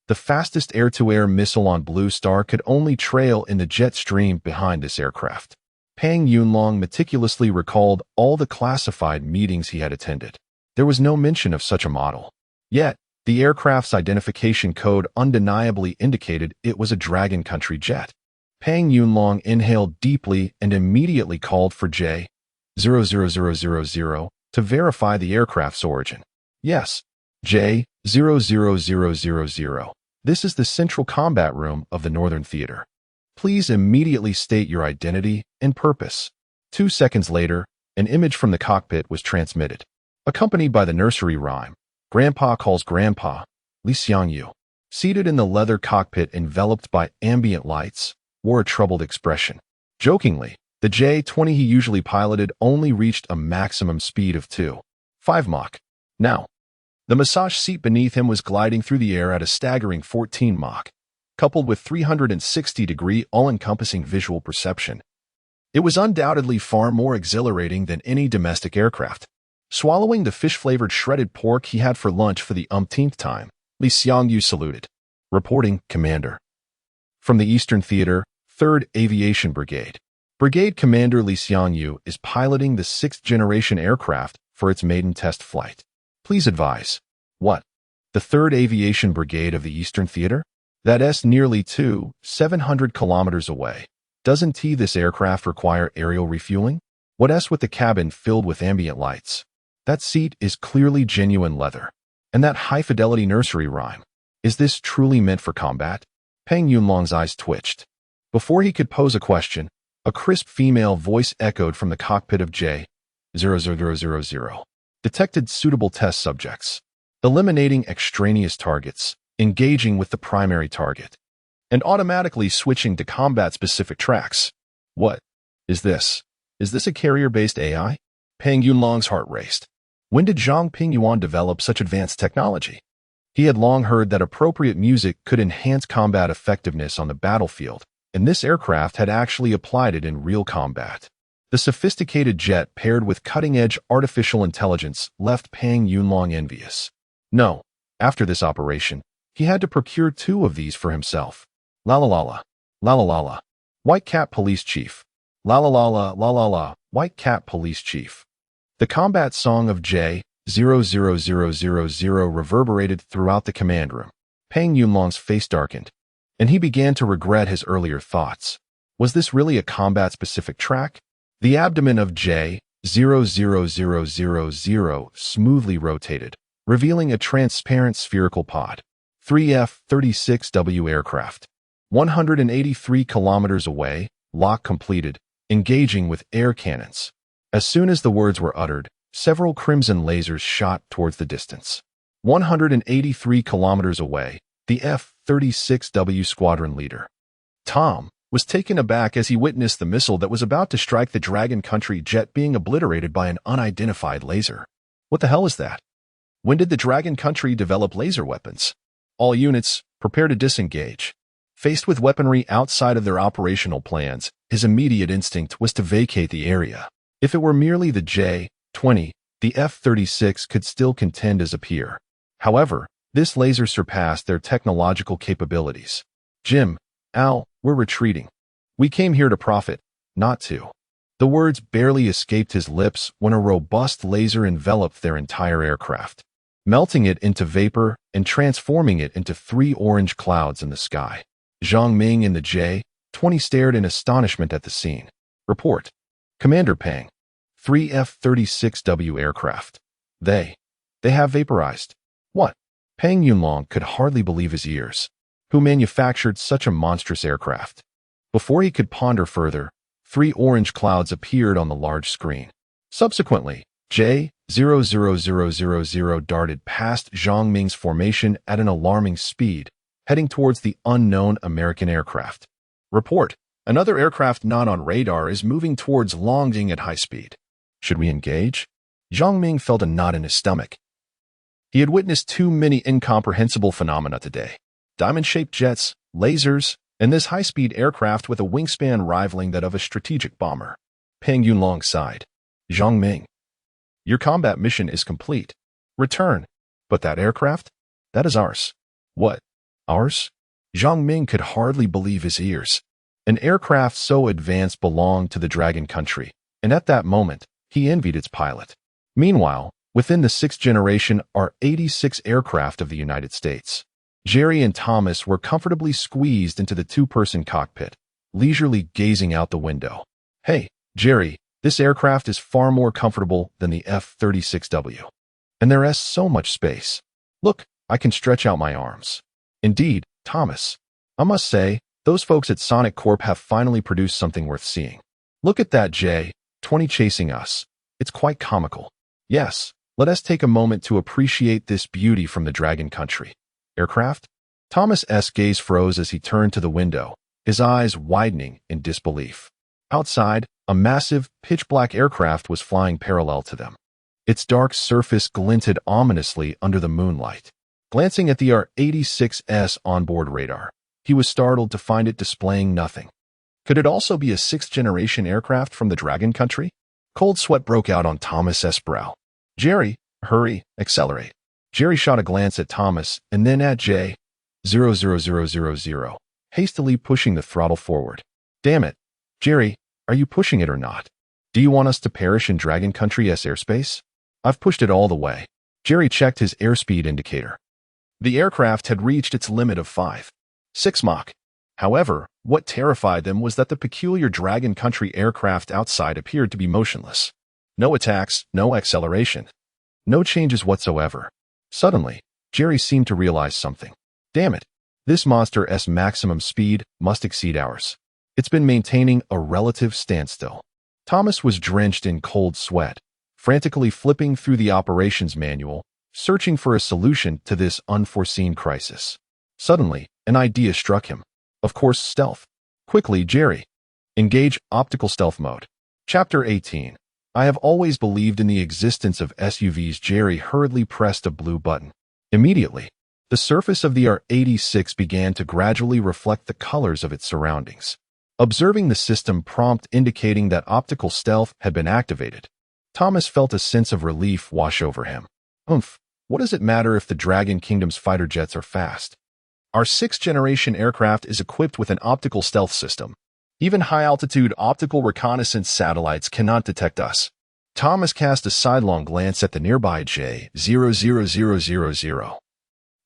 the fastest air-to-air missile on Blue Star could only trail in the jet stream behind this aircraft. Peng Yunlong meticulously recalled all the classified meetings he had attended. There was no mention of such a model. Yet, the aircraft's identification code undeniably indicated it was a Dragon Country jet. Peng Yunlong inhaled deeply and immediately called for J-00000 to verify the aircraft's origin. Yes, J-00000. This is the central combat room of the Northern Theater. Please immediately state your identity and purpose. 2 seconds later, an image from the cockpit was transmitted, accompanied by the nursery rhyme, Grandpa calls Grandpa, Li Xiangyu. Seated in the leather cockpit enveloped by ambient lights, wore a troubled expression. Jokingly, the J-20 he usually piloted only reached a maximum speed of 2.5 Mach. Now, the massage seat beneath him was gliding through the air at a staggering 14 Mach, coupled with 360-degree all-encompassing visual perception. It was undoubtedly far more exhilarating than any domestic aircraft. Swallowing the fish-flavored shredded pork he had for lunch for the umpteenth time, Li Xiangyu saluted. Reporting, Commander. From the Eastern Theater, 3rd Aviation Brigade. Brigade Commander Li Xiangyu is piloting the 6th-generation aircraft for its maiden test flight. Please advise. What? The 3rd Aviation Brigade of the Eastern Theater? That's nearly 700 kilometers away. Doesn't this aircraft require aerial refueling? What's with the cabin filled with ambient lights? That seat is clearly genuine leather. And that high-fidelity nursery rhyme. Is this truly meant for combat? Peng Yunlong's eyes twitched. Before he could pose a question, a crisp female voice echoed from the cockpit of J-00000. Detected suitable test subjects. Eliminating extraneous targets. Engaging with the primary target. And automatically switching to combat-specific tracks. What? Is this a carrier-based AI? Peng Yunlong's heart raced. When did Zhang Pingyuan develop such advanced technology? He had long heard that appropriate music could enhance combat effectiveness on the battlefield, and this aircraft had actually applied it in real combat. The sophisticated jet paired with cutting-edge artificial intelligence left Peng Yunlong envious. No, after this operation, he had to procure 2 of these for himself. La la la la, la la la la, White Cat Police Chief. La la la la la la la, White Cat Police Chief. The combat song of J-00000 reverberated throughout the command room. Peng Yunlong's face darkened, and he began to regret his earlier thoughts. Was this really a combat-specific track? The abdomen of J-00000 smoothly rotated, revealing a transparent spherical pod. 3 F-36W aircraft. 183 kilometers away, lock completed, engaging with air cannons. As soon as the words were uttered, several crimson lasers shot towards the distance. 183 kilometers away, the F-36W squadron leader, Tom, was taken aback as he witnessed the missile that was about to strike the Dragon Country jet being obliterated by an unidentified laser. What the hell is that? When did the Dragon Country develop laser weapons? All units, prepare to disengage. Faced with weaponry outside of their operational plans, his immediate instinct was to vacate the area. If it were merely the J-20, the F-36 could still contend as a peer. However, this laser surpassed their technological capabilities. Jim, Al, we're retreating. We came here to profit, not to. The words barely escaped his lips when a robust laser enveloped their entire aircraft, melting it into vapor and transforming it into 3 orange clouds in the sky. Zhang Ming and the J-20 stared in astonishment at the scene. Report. Commander Peng. 3 F-36W aircraft. They have vaporized. What? Peng Yunlong could hardly believe his ears. Who manufactured such a monstrous aircraft? Before he could ponder further, 3 orange clouds appeared on the large screen. Subsequently, J-00000 darted past Zhang Ming's formation at an alarming speed, heading towards the unknown American aircraft. Report. Another aircraft not on radar is moving towards Longding at high speed. Should we engage? Zhang Ming felt a knot in his stomach. He had witnessed too many incomprehensible phenomena today. Diamond-shaped jets, lasers, and this high-speed aircraft with a wingspan rivaling that of a strategic bomber. Peng Yunlong sighed. Zhang Ming, your combat mission is complete. Return. But that aircraft? That is ours. What? Ours? Zhang Ming could hardly believe his ears. An aircraft so advanced belonged to the Dragon Country, and at that moment, he envied its pilot. Meanwhile, within the sixth generation are 86 aircraft of the United States. Jerry and Thomas were comfortably squeezed into the two-person cockpit, leisurely gazing out the window. Hey, Jerry, this aircraft is far more comfortable than the F-36W. And there is so much space. Look, I can stretch out my arms. Indeed, Thomas. I must say, those folks at Sonic Corp have finally produced something worth seeing. Look at that J-20 chasing us. It's quite comical. Yes, let us take a moment to appreciate this beauty from the Dragon Country. Aircraft? Thomas's gaze froze as he turned to the window, his eyes widening in disbelief. Outside, a massive, pitch-black aircraft was flying parallel to them. Its dark surface glinted ominously under the moonlight. Glancing at the R-86's onboard radar, he was startled to find it displaying nothing. Could it also be a sixth-generation aircraft from the Dragon Country? Cold sweat broke out on Thomas's brow. Jerry, hurry, accelerate. Jerry shot a glance at Thomas and then at J-00000, hastily pushing the throttle forward. Damn it. Jerry, are you pushing it or not? Do you want us to perish in Dragon Country's airspace? I've pushed it all the way. Jerry checked his airspeed indicator. The aircraft had reached its limit of 5.6 Mach. However, what terrified them was that the peculiar Dragon Country aircraft outside appeared to be motionless. No attacks, no acceleration. No changes whatsoever. Suddenly, Jerry seemed to realize something. Damn it. This monster's maximum speed must exceed ours. It's been maintaining a relative standstill. Thomas was drenched in cold sweat, frantically flipping through the operations manual, searching for a solution to this unforeseen crisis. Suddenly, an idea struck him. Of course, stealth. Quickly, Jerry. Engage optical stealth mode. Chapter 18. I have always believed in the existence of SUVs. Jerry hurriedly pressed a blue button. Immediately, the surface of the R-86 began to gradually reflect the colors of its surroundings. Observing the system prompt indicating that optical stealth had been activated, Thomas felt a sense of relief wash over him. What does it matter if the Dragon Kingdom's fighter jets are fast? Our sixth-generation aircraft is equipped with an optical stealth system. Even high-altitude optical reconnaissance satellites cannot detect us. Thomas cast a sidelong glance at the nearby J-00000.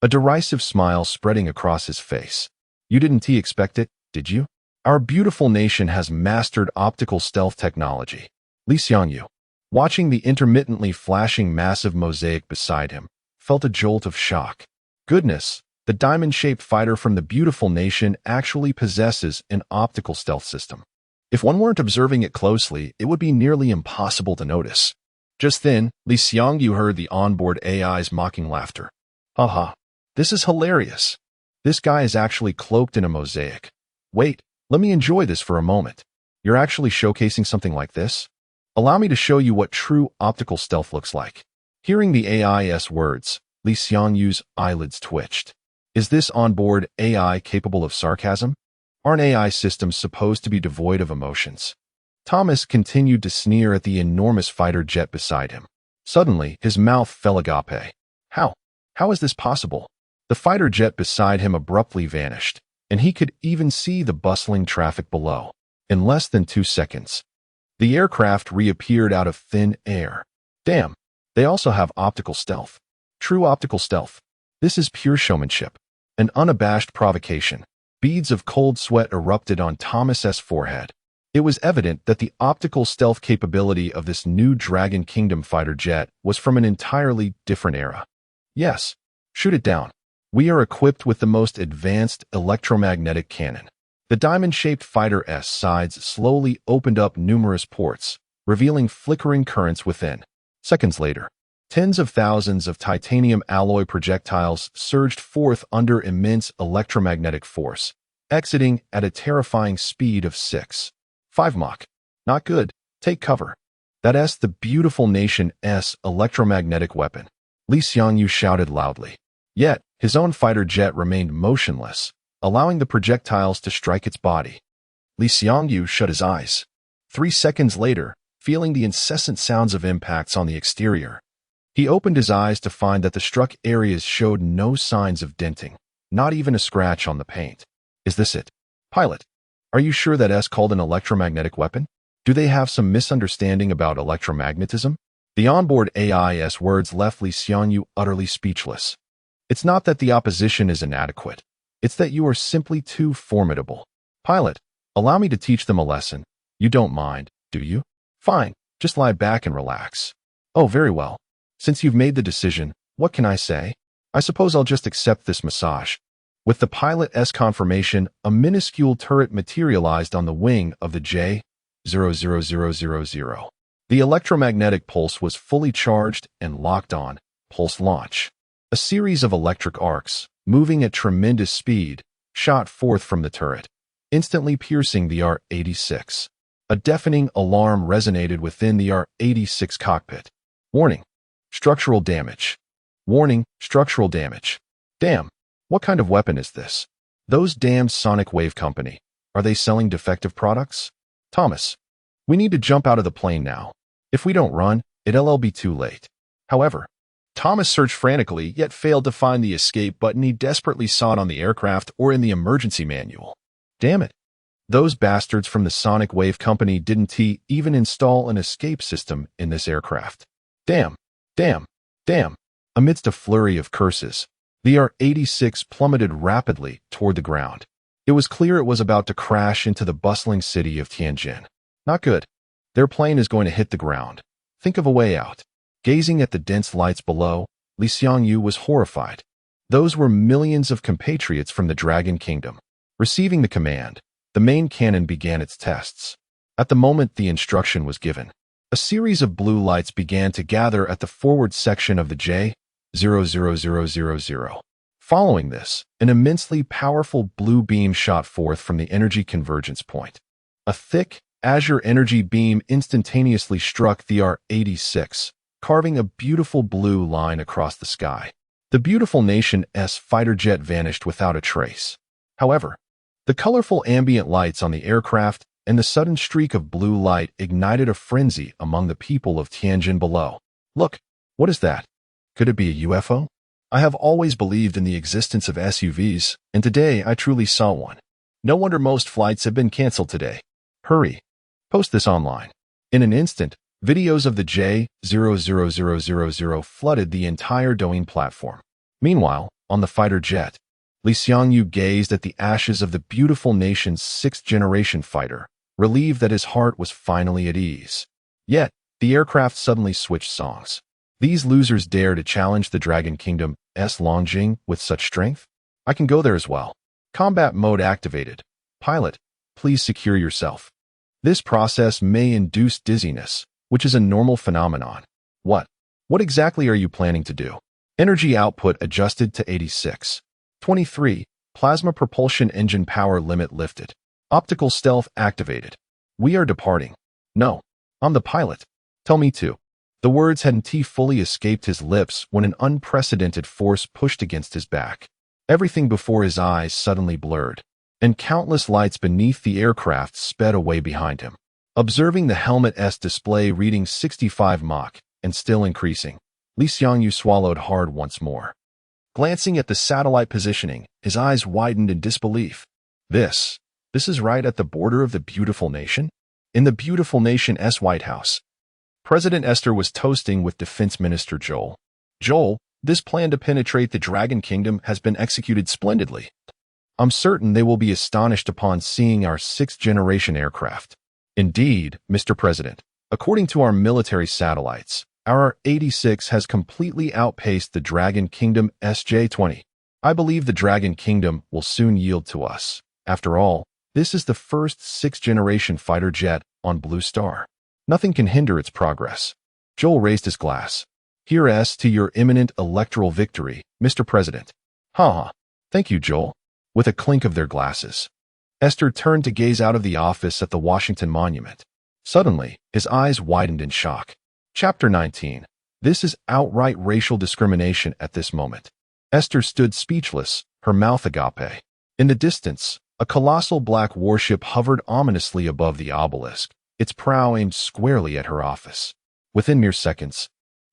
A derisive smile spreading across his face. You didn't expect it, did you? Our beautiful nation has mastered optical stealth technology. Li Xiangyu, watching the intermittently flashing massive mosaic beside him, felt a jolt of shock. Goodness, the diamond-shaped fighter from the beautiful nation actually possesses an optical stealth system. If one weren't observing it closely, it would be nearly impossible to notice. Just then, Li Xiangyu heard the onboard AI's mocking laughter. Haha, this is hilarious. This guy is actually cloaked in a mosaic. Wait, let me enjoy this for a moment. You're actually showcasing something like this? Allow me to show you what true optical stealth looks like. Hearing the AI's words, Li Xiangyu's eyelids twitched. Is this onboard AI capable of sarcasm? Aren't AI systems supposed to be devoid of emotions? Thomas continued to sneer at the enormous fighter jet beside him. Suddenly, his mouth fell agape. How? How is this possible? The fighter jet beside him abruptly vanished, and he could even see the bustling traffic below. In less than 2 seconds, the aircraft reappeared out of thin air. Damn, they also have optical stealth. True optical stealth. This is pure showmanship. An unabashed provocation. Beads of cold sweat erupted on Thomas's forehead. It was evident that the optical stealth capability of this new Dragon Kingdom fighter jet was from an entirely different era. Yes, shoot it down. We are equipped with the most advanced electromagnetic cannon. The diamond-shaped fighter's sides slowly opened up numerous ports, revealing flickering currents within. Seconds later, tens of thousands of titanium alloy projectiles surged forth under immense electromagnetic force, exiting at a terrifying speed of 6.5 Mach. Not good. Take cover. That's the beautiful nation's electromagnetic weapon. Li Xiangyu shouted loudly. Yet, his own fighter jet remained motionless, allowing the projectiles to strike its body. Li Xiangyu shut his eyes. 3 seconds later, feeling the incessant sounds of impacts on the exterior, he opened his eyes to find that the struck areas showed no signs of denting, not even a scratch on the paint. Is this it? Pilot, are you sure that S called an electromagnetic weapon? Do they have some misunderstanding about electromagnetism? The onboard AI's words left Li Xiangyu utterly speechless. It's not that the opposition is inadequate. It's that you are simply too formidable. Pilot, allow me to teach them a lesson. You don't mind, do you? Fine, just lie back and relax. Oh, very well. Since you've made the decision, what can I say? I suppose I'll just accept this massage. With the pilot's confirmation, a minuscule turret materialized on the wing of the J-00000. The electromagnetic pulse was fully charged and locked on. Pulse launch. A series of electric arcs, moving at tremendous speed, shot forth from the turret, instantly piercing the R-86. A deafening alarm resonated within the R-86 cockpit. Warning. Structural damage. Warning, structural damage. Damn, what kind of weapon is this? Those damned Sonic Wave Company. Are they selling defective products? Thomas, we need to jump out of the plane now. If we don't run, it'll be too late. However, Thomas searched frantically, yet failed to find the escape button he desperately sought on the aircraft or in the emergency manual. Damn it. Those bastards from the Sonic Wave Company didn't even install an escape system in this aircraft. Damn. Damn. Damn. Amidst a flurry of curses, the R-86 plummeted rapidly toward the ground. It was clear it was about to crash into the bustling city of Tianjin. Not good. Their plane is going to hit the ground. Think of a way out. Gazing at the dense lights below, Li Xiangyu was horrified. Those were millions of compatriots from the Dragon Kingdom. Receiving the command, the main cannon began its tests. At the moment the instruction was given, a series of blue lights began to gather at the forward section of the J-00000. Following this, an immensely powerful blue beam shot forth from the energy convergence point. A thick, azure energy beam instantaneously struck the R-86, carving a beautiful blue line across the sky. The beautiful nation's fighter jet vanished without a trace. However, the colorful ambient lights on the aircraft and the sudden streak of blue light ignited a frenzy among the people of Tianjin below. Look, what is that? Could it be a UFO? I have always believed in the existence of SUVs, and today I truly saw one. No wonder most flights have been canceled today. Hurry. Post this online. In an instant, videos of the J-00000 flooded the entire Douyin platform. Meanwhile, on the fighter jet, Li Xiangyu gazed at the ashes of the beautiful nation's sixth-generation fighter, relieved that his heart was finally at ease. Yet, the aircraft suddenly switched songs. These losers dare to challenge the Dragon Kingdom's Longjing with such strength? I can go there as well. Combat mode activated. Pilot, please secure yourself. This process may induce dizziness, which is a normal phenomenon. What exactly are you planning to do? Energy output adjusted to 86. 23. Plasma propulsion engine power limit lifted. Optical stealth activated. We are departing. No, I'm the pilot. Tell me to. The words hadn't fully escaped his lips when an unprecedented force pushed against his back. Everything before his eyes suddenly blurred, and countless lights beneath the aircraft sped away behind him. Observing the helmet's display reading 65 Mach and still increasing, Li Xiangyu swallowed hard once more. Glancing at the satellite positioning, his eyes widened in disbelief. This is right at the border of the beautiful nation? In the beautiful nation's White House, President Esther was toasting with Defense Minister Joel. Joel, this plan to penetrate the Dragon Kingdom has been executed splendidly. I'm certain they will be astonished upon seeing our sixth-generation aircraft. Indeed, Mr. President, according to our military satellites, our 86 has completely outpaced the Dragon Kingdom SJ-20. I believe the Dragon Kingdom will soon yield to us. After all, this is the first sixth-generation fighter jet on Blue Star. Nothing can hinder its progress. Joel raised his glass. Here's to your imminent electoral victory, Mr. President. Ha. Thank you, Joel. With a clink of their glasses, Esther turned to gaze out of the office at the Washington Monument. Suddenly, his eyes widened in shock. Chapter 19. This is outright racial discrimination at this moment. Esther stood speechless, her mouth agape. In the distance, a colossal black warship hovered ominously above the obelisk, its prow aimed squarely at her office. Within mere seconds,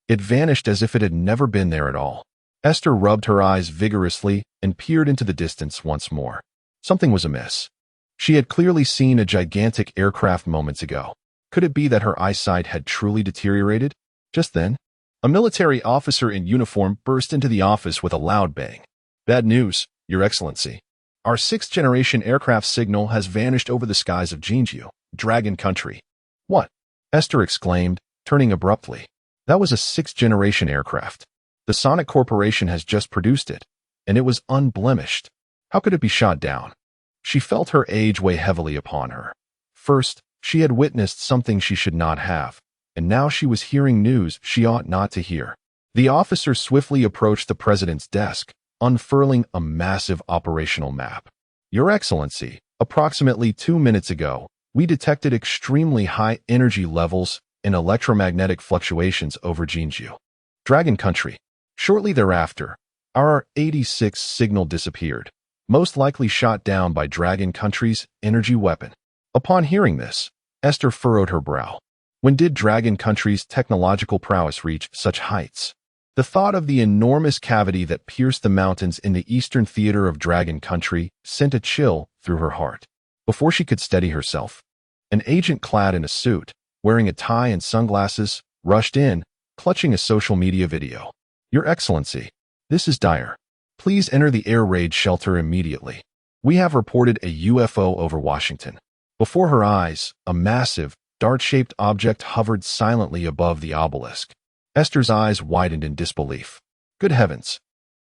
it vanished as if it had never been there at all. Esther rubbed her eyes vigorously and peered into the distance once more. Something was amiss. She had clearly seen a gigantic aircraft moments ago. Could it be that her eyesight had truly deteriorated? Just then, a military officer in uniform burst into the office with a loud bang. "Bad news, Your Excellency. Our sixth-generation aircraft signal has vanished over the skies of Jinju, Dragon Country." "What?" Esther exclaimed, turning abruptly. That was a sixth-generation aircraft. The Sonic Corporation has just produced it, and it was unblemished. How could it be shot down? She felt her age weigh heavily upon her. First, she had witnessed something she should not have, and now she was hearing news she ought not to hear. The officer swiftly approached the president's desk, unfurling a massive operational map. "Your Excellency, approximately 2 minutes ago, we detected extremely high energy levels and electromagnetic fluctuations over Jinju, Dragon Country. Shortly thereafter, our 86 signal disappeared, most likely shot down by Dragon Country's energy weapon." Upon hearing this, Esther furrowed her brow. When did Dragon Country's technological prowess reach such heights? The thought of the enormous cavity that pierced the mountains in the eastern theater of Dragon Country sent a chill through her heart. Before she could steady herself, an agent clad in a suit, wearing a tie and sunglasses, rushed in, clutching a social media video. "Your Excellency, this is dire. Please enter the air raid shelter immediately. We have reported a UFO over Washington." Before her eyes, a massive, dart-shaped object hovered silently above the obelisk. Esther's eyes widened in disbelief. Good heavens!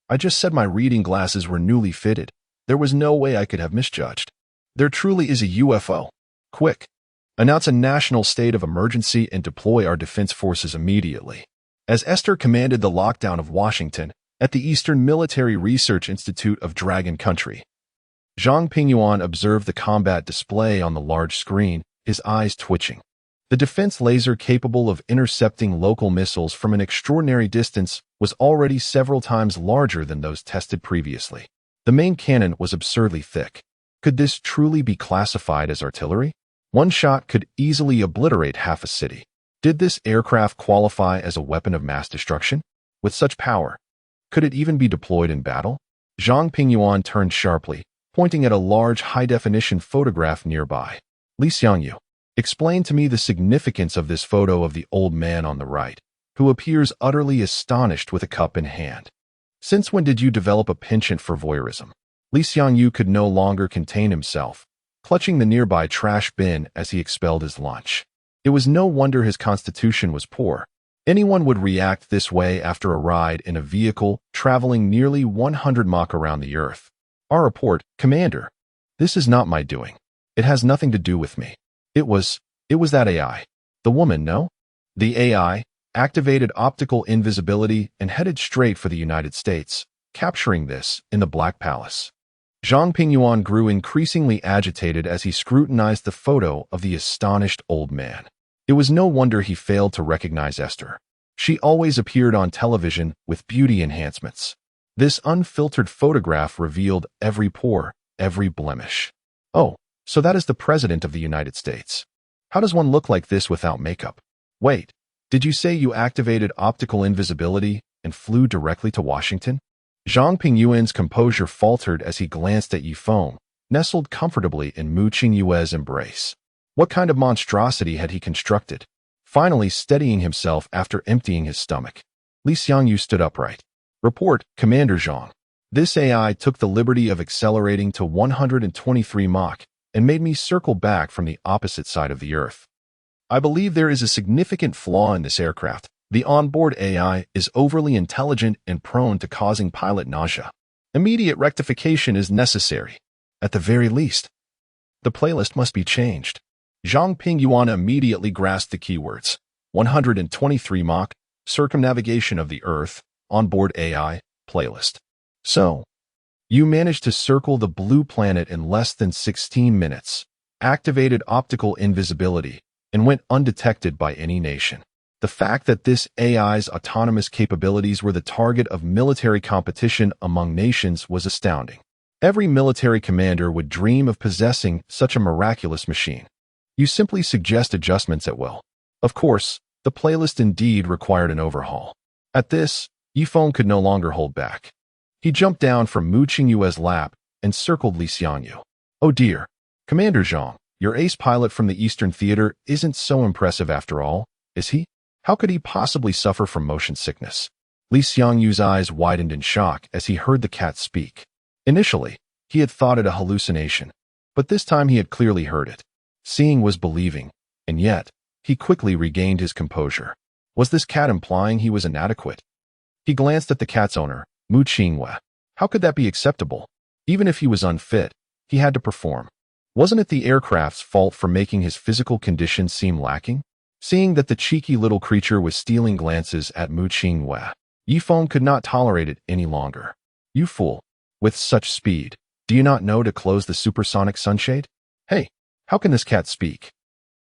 I just said my reading glasses were newly fitted. There was no way I could have misjudged. There truly is a UFO. Quick! Announce a national state of emergency and deploy our defense forces immediately. As Esther commanded the lockdown of Washington at the Eastern Military Research Institute of Dragon Country, Zhang Pingyuan observed the combat display on the large screen, his eyes twitching. The defense laser capable of intercepting local missiles from an extraordinary distance was already several times larger than those tested previously. The main cannon was absurdly thick. Could this truly be classified as artillery? One shot could easily obliterate half a city. Did this aircraft qualify as a weapon of mass destruction? With such power, could it even be deployed in battle? Zhang Pingyuan turned sharply, pointing at a large high-definition photograph nearby. "Li Xiangyu, explain to me the significance of this photo of the old man on the right, who appears utterly astonished with a cup in hand. Since when did you develop a penchant for voyeurism?" Li Xiangyu could no longer contain himself, clutching the nearby trash bin as he expelled his lunch. It was no wonder his constitution was poor. Anyone would react this way after a ride in a vehicle traveling nearly 100 Mach around the Earth. "Our report, Commander. This is not my doing. It has nothing to do with me. It was that AI. The woman, no?" The AI activated optical invisibility and headed straight for the United States, capturing this in the Black Palace. Zhang Pingyuan grew increasingly agitated as he scrutinized the photo of the astonished old man. It was no wonder he failed to recognize Esther. She always appeared on television with beauty enhancements. This unfiltered photograph revealed every pore, every blemish. "Oh, so that is the President of the United States. How does one look like this without makeup? Wait, did you say you activated optical invisibility and flew directly to Washington?" Zhang Pingyuan's composure faltered as he glanced at Yifeng, nestled comfortably in Mu Qingyue's embrace. What kind of monstrosity had he constructed? Finally steadying himself after emptying his stomach, Li Xiangyu stood upright. "Report, Commander Zhang. This AI took the liberty of accelerating to 123 Mach and made me circle back from the opposite side of the Earth. I believe there is a significant flaw in this aircraft. The onboard AI is overly intelligent and prone to causing pilot nausea. Immediate rectification is necessary. At the very least, the playlist must be changed." Zhang Pingyuan immediately grasped the keywords: 123 Mach, circumnavigation of the Earth, onboard AI, playlist. "So, you managed to circle the blue planet in less than 16 minutes, activated optical invisibility, and went undetected by any nation. The fact that this AI's autonomous capabilities were the target of military competition among nations was astounding. Every military commander would dream of possessing such a miraculous machine. You simply suggest adjustments at will. Of course, the playlist indeed required an overhaul. At this, Yifeng could no longer hold back. He jumped down from Mu Qingyue's lap and circled Li Xiangyu. Oh dear, Commander Zhang, your ace pilot from the Eastern Theater isn't so impressive after all, is he? How could he possibly suffer from motion sickness? Li Xiangyu's eyes widened in shock as he heard the cat speak. Initially, he had thought it a hallucination, but this time he had clearly heard it. Seeing was believing, and yet, he quickly regained his composure. Was this cat implying he was inadequate? He glanced at the cat's owner, Mu Qingyue. How could that be acceptable? Even if he was unfit, he had to perform. Wasn't it the aircraft's fault for making his physical condition seem lacking? Seeing that the cheeky little creature was stealing glances at Mu Qingyue, Yifeng could not tolerate it any longer. You fool! With such speed, do you not know to close the supersonic sunshade? Hey, how can this cat speak?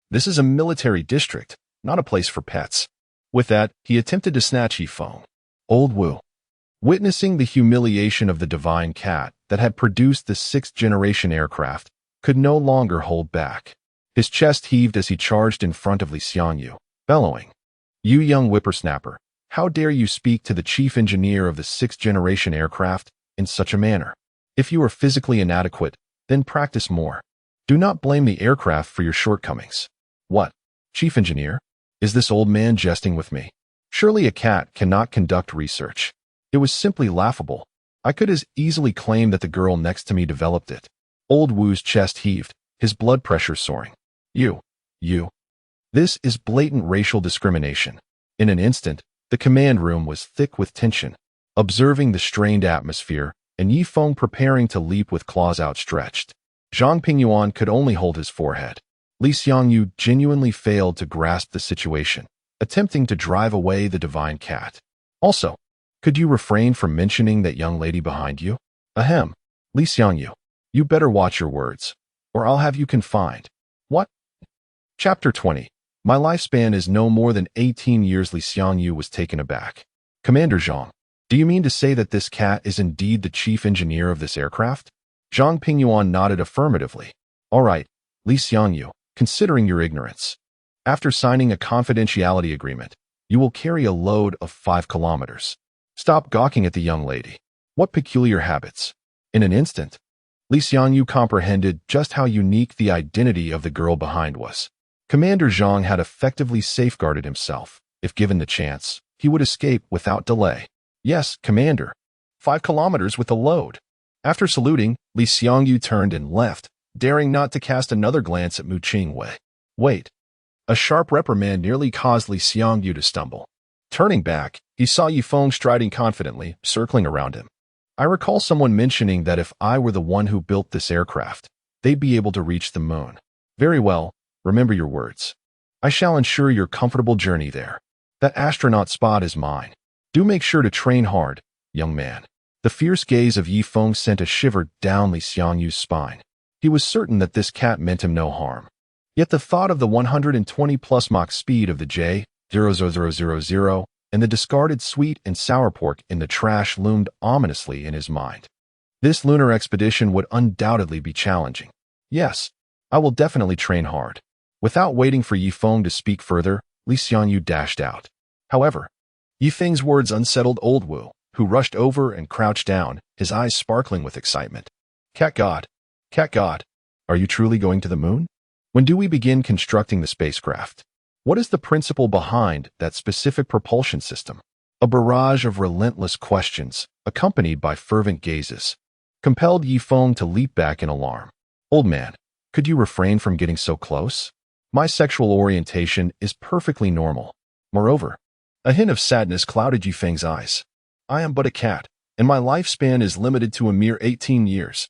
This is a military district, not a place for pets. With that, he attempted to snatch Yifeng. Old Wu. Witnessing the humiliation of the divine cat that had produced the sixth-generation aircraft, could no longer hold back. His chest heaved as he charged in front of Li Xiangyu, bellowing, "You young whippersnapper, how dare you speak to the chief engineer of the sixth-generation aircraft in such a manner? If you are physically inadequate, then practice more. Do not blame the aircraft for your shortcomings." What? Chief engineer? Is this old man jesting with me? Surely a cat cannot conduct research. It was simply laughable. I could as easily claim that the girl next to me developed it. Old Wu's chest heaved, his blood pressure soaring. You. This is blatant racial discrimination. In an instant, the command room was thick with tension. Observing the strained atmosphere, and Yifeng preparing to leap with claws outstretched, Zhang Pingyuan could only hold his forehead. Li Xiangyu genuinely failed to grasp the situation, attempting to drive away the divine cat. Also, could you refrain from mentioning that young lady behind you? Ahem. Li Xiangyu, you better watch your words, or I'll have you confined. What? Chapter 20. My lifespan is no more than 18 years. Li Xiangyu was taken aback. Commander Zhang, do you mean to say that this cat is indeed the chief engineer of this aircraft? Zhang Pingyuan nodded affirmatively. All right, Li Xiangyu, considering your ignorance. After signing a confidentiality agreement, you will carry a load of 5 kilometers. Stop gawking at the young lady. What peculiar habits. In an instant, Li Xiangyu comprehended just how unique the identity of the girl behind was. Commander Zhang had effectively safeguarded himself. If given the chance, he would escape without delay. Yes, Commander. 5 kilometers with a load. After saluting, Li Xiangyu turned and left, daring not to cast another glance at Mu Qingyue. Wait. A sharp reprimand nearly caused Li Xiangyu to stumble. Turning back, he saw Yifeng striding confidently, circling around him. I recall someone mentioning that if I were the one who built this aircraft, they'd be able to reach the moon. Very well, remember your words. I shall ensure your comfortable journey there. That astronaut spot is mine. Do make sure to train hard, young man. The fierce gaze of Yifeng sent a shiver down Li Xiangyu's spine. He was certain that this cat meant him no harm. Yet the thought of the 120-plus Mach speed of the J-0000 and the discarded sweet and sour pork in the trash loomed ominously in his mind. This lunar expedition would undoubtedly be challenging. Yes, I will definitely train hard. Without waiting for Yifeng to speak further, Li Xiangyu dashed out. However, Yifeng's words unsettled Old Wu, who rushed over and crouched down, his eyes sparkling with excitement. Cat God, are you truly going to the moon? When do we begin constructing the spacecraft? What is the principle behind that specific propulsion system? A barrage of relentless questions, accompanied by fervent gazes, compelled Yifeng to leap back in alarm. Old man, could you refrain from getting so close? My sexual orientation is perfectly normal. Moreover, a hint of sadness clouded Yifeng's eyes. I am but a cat, and my lifespan is limited to a mere 18 years.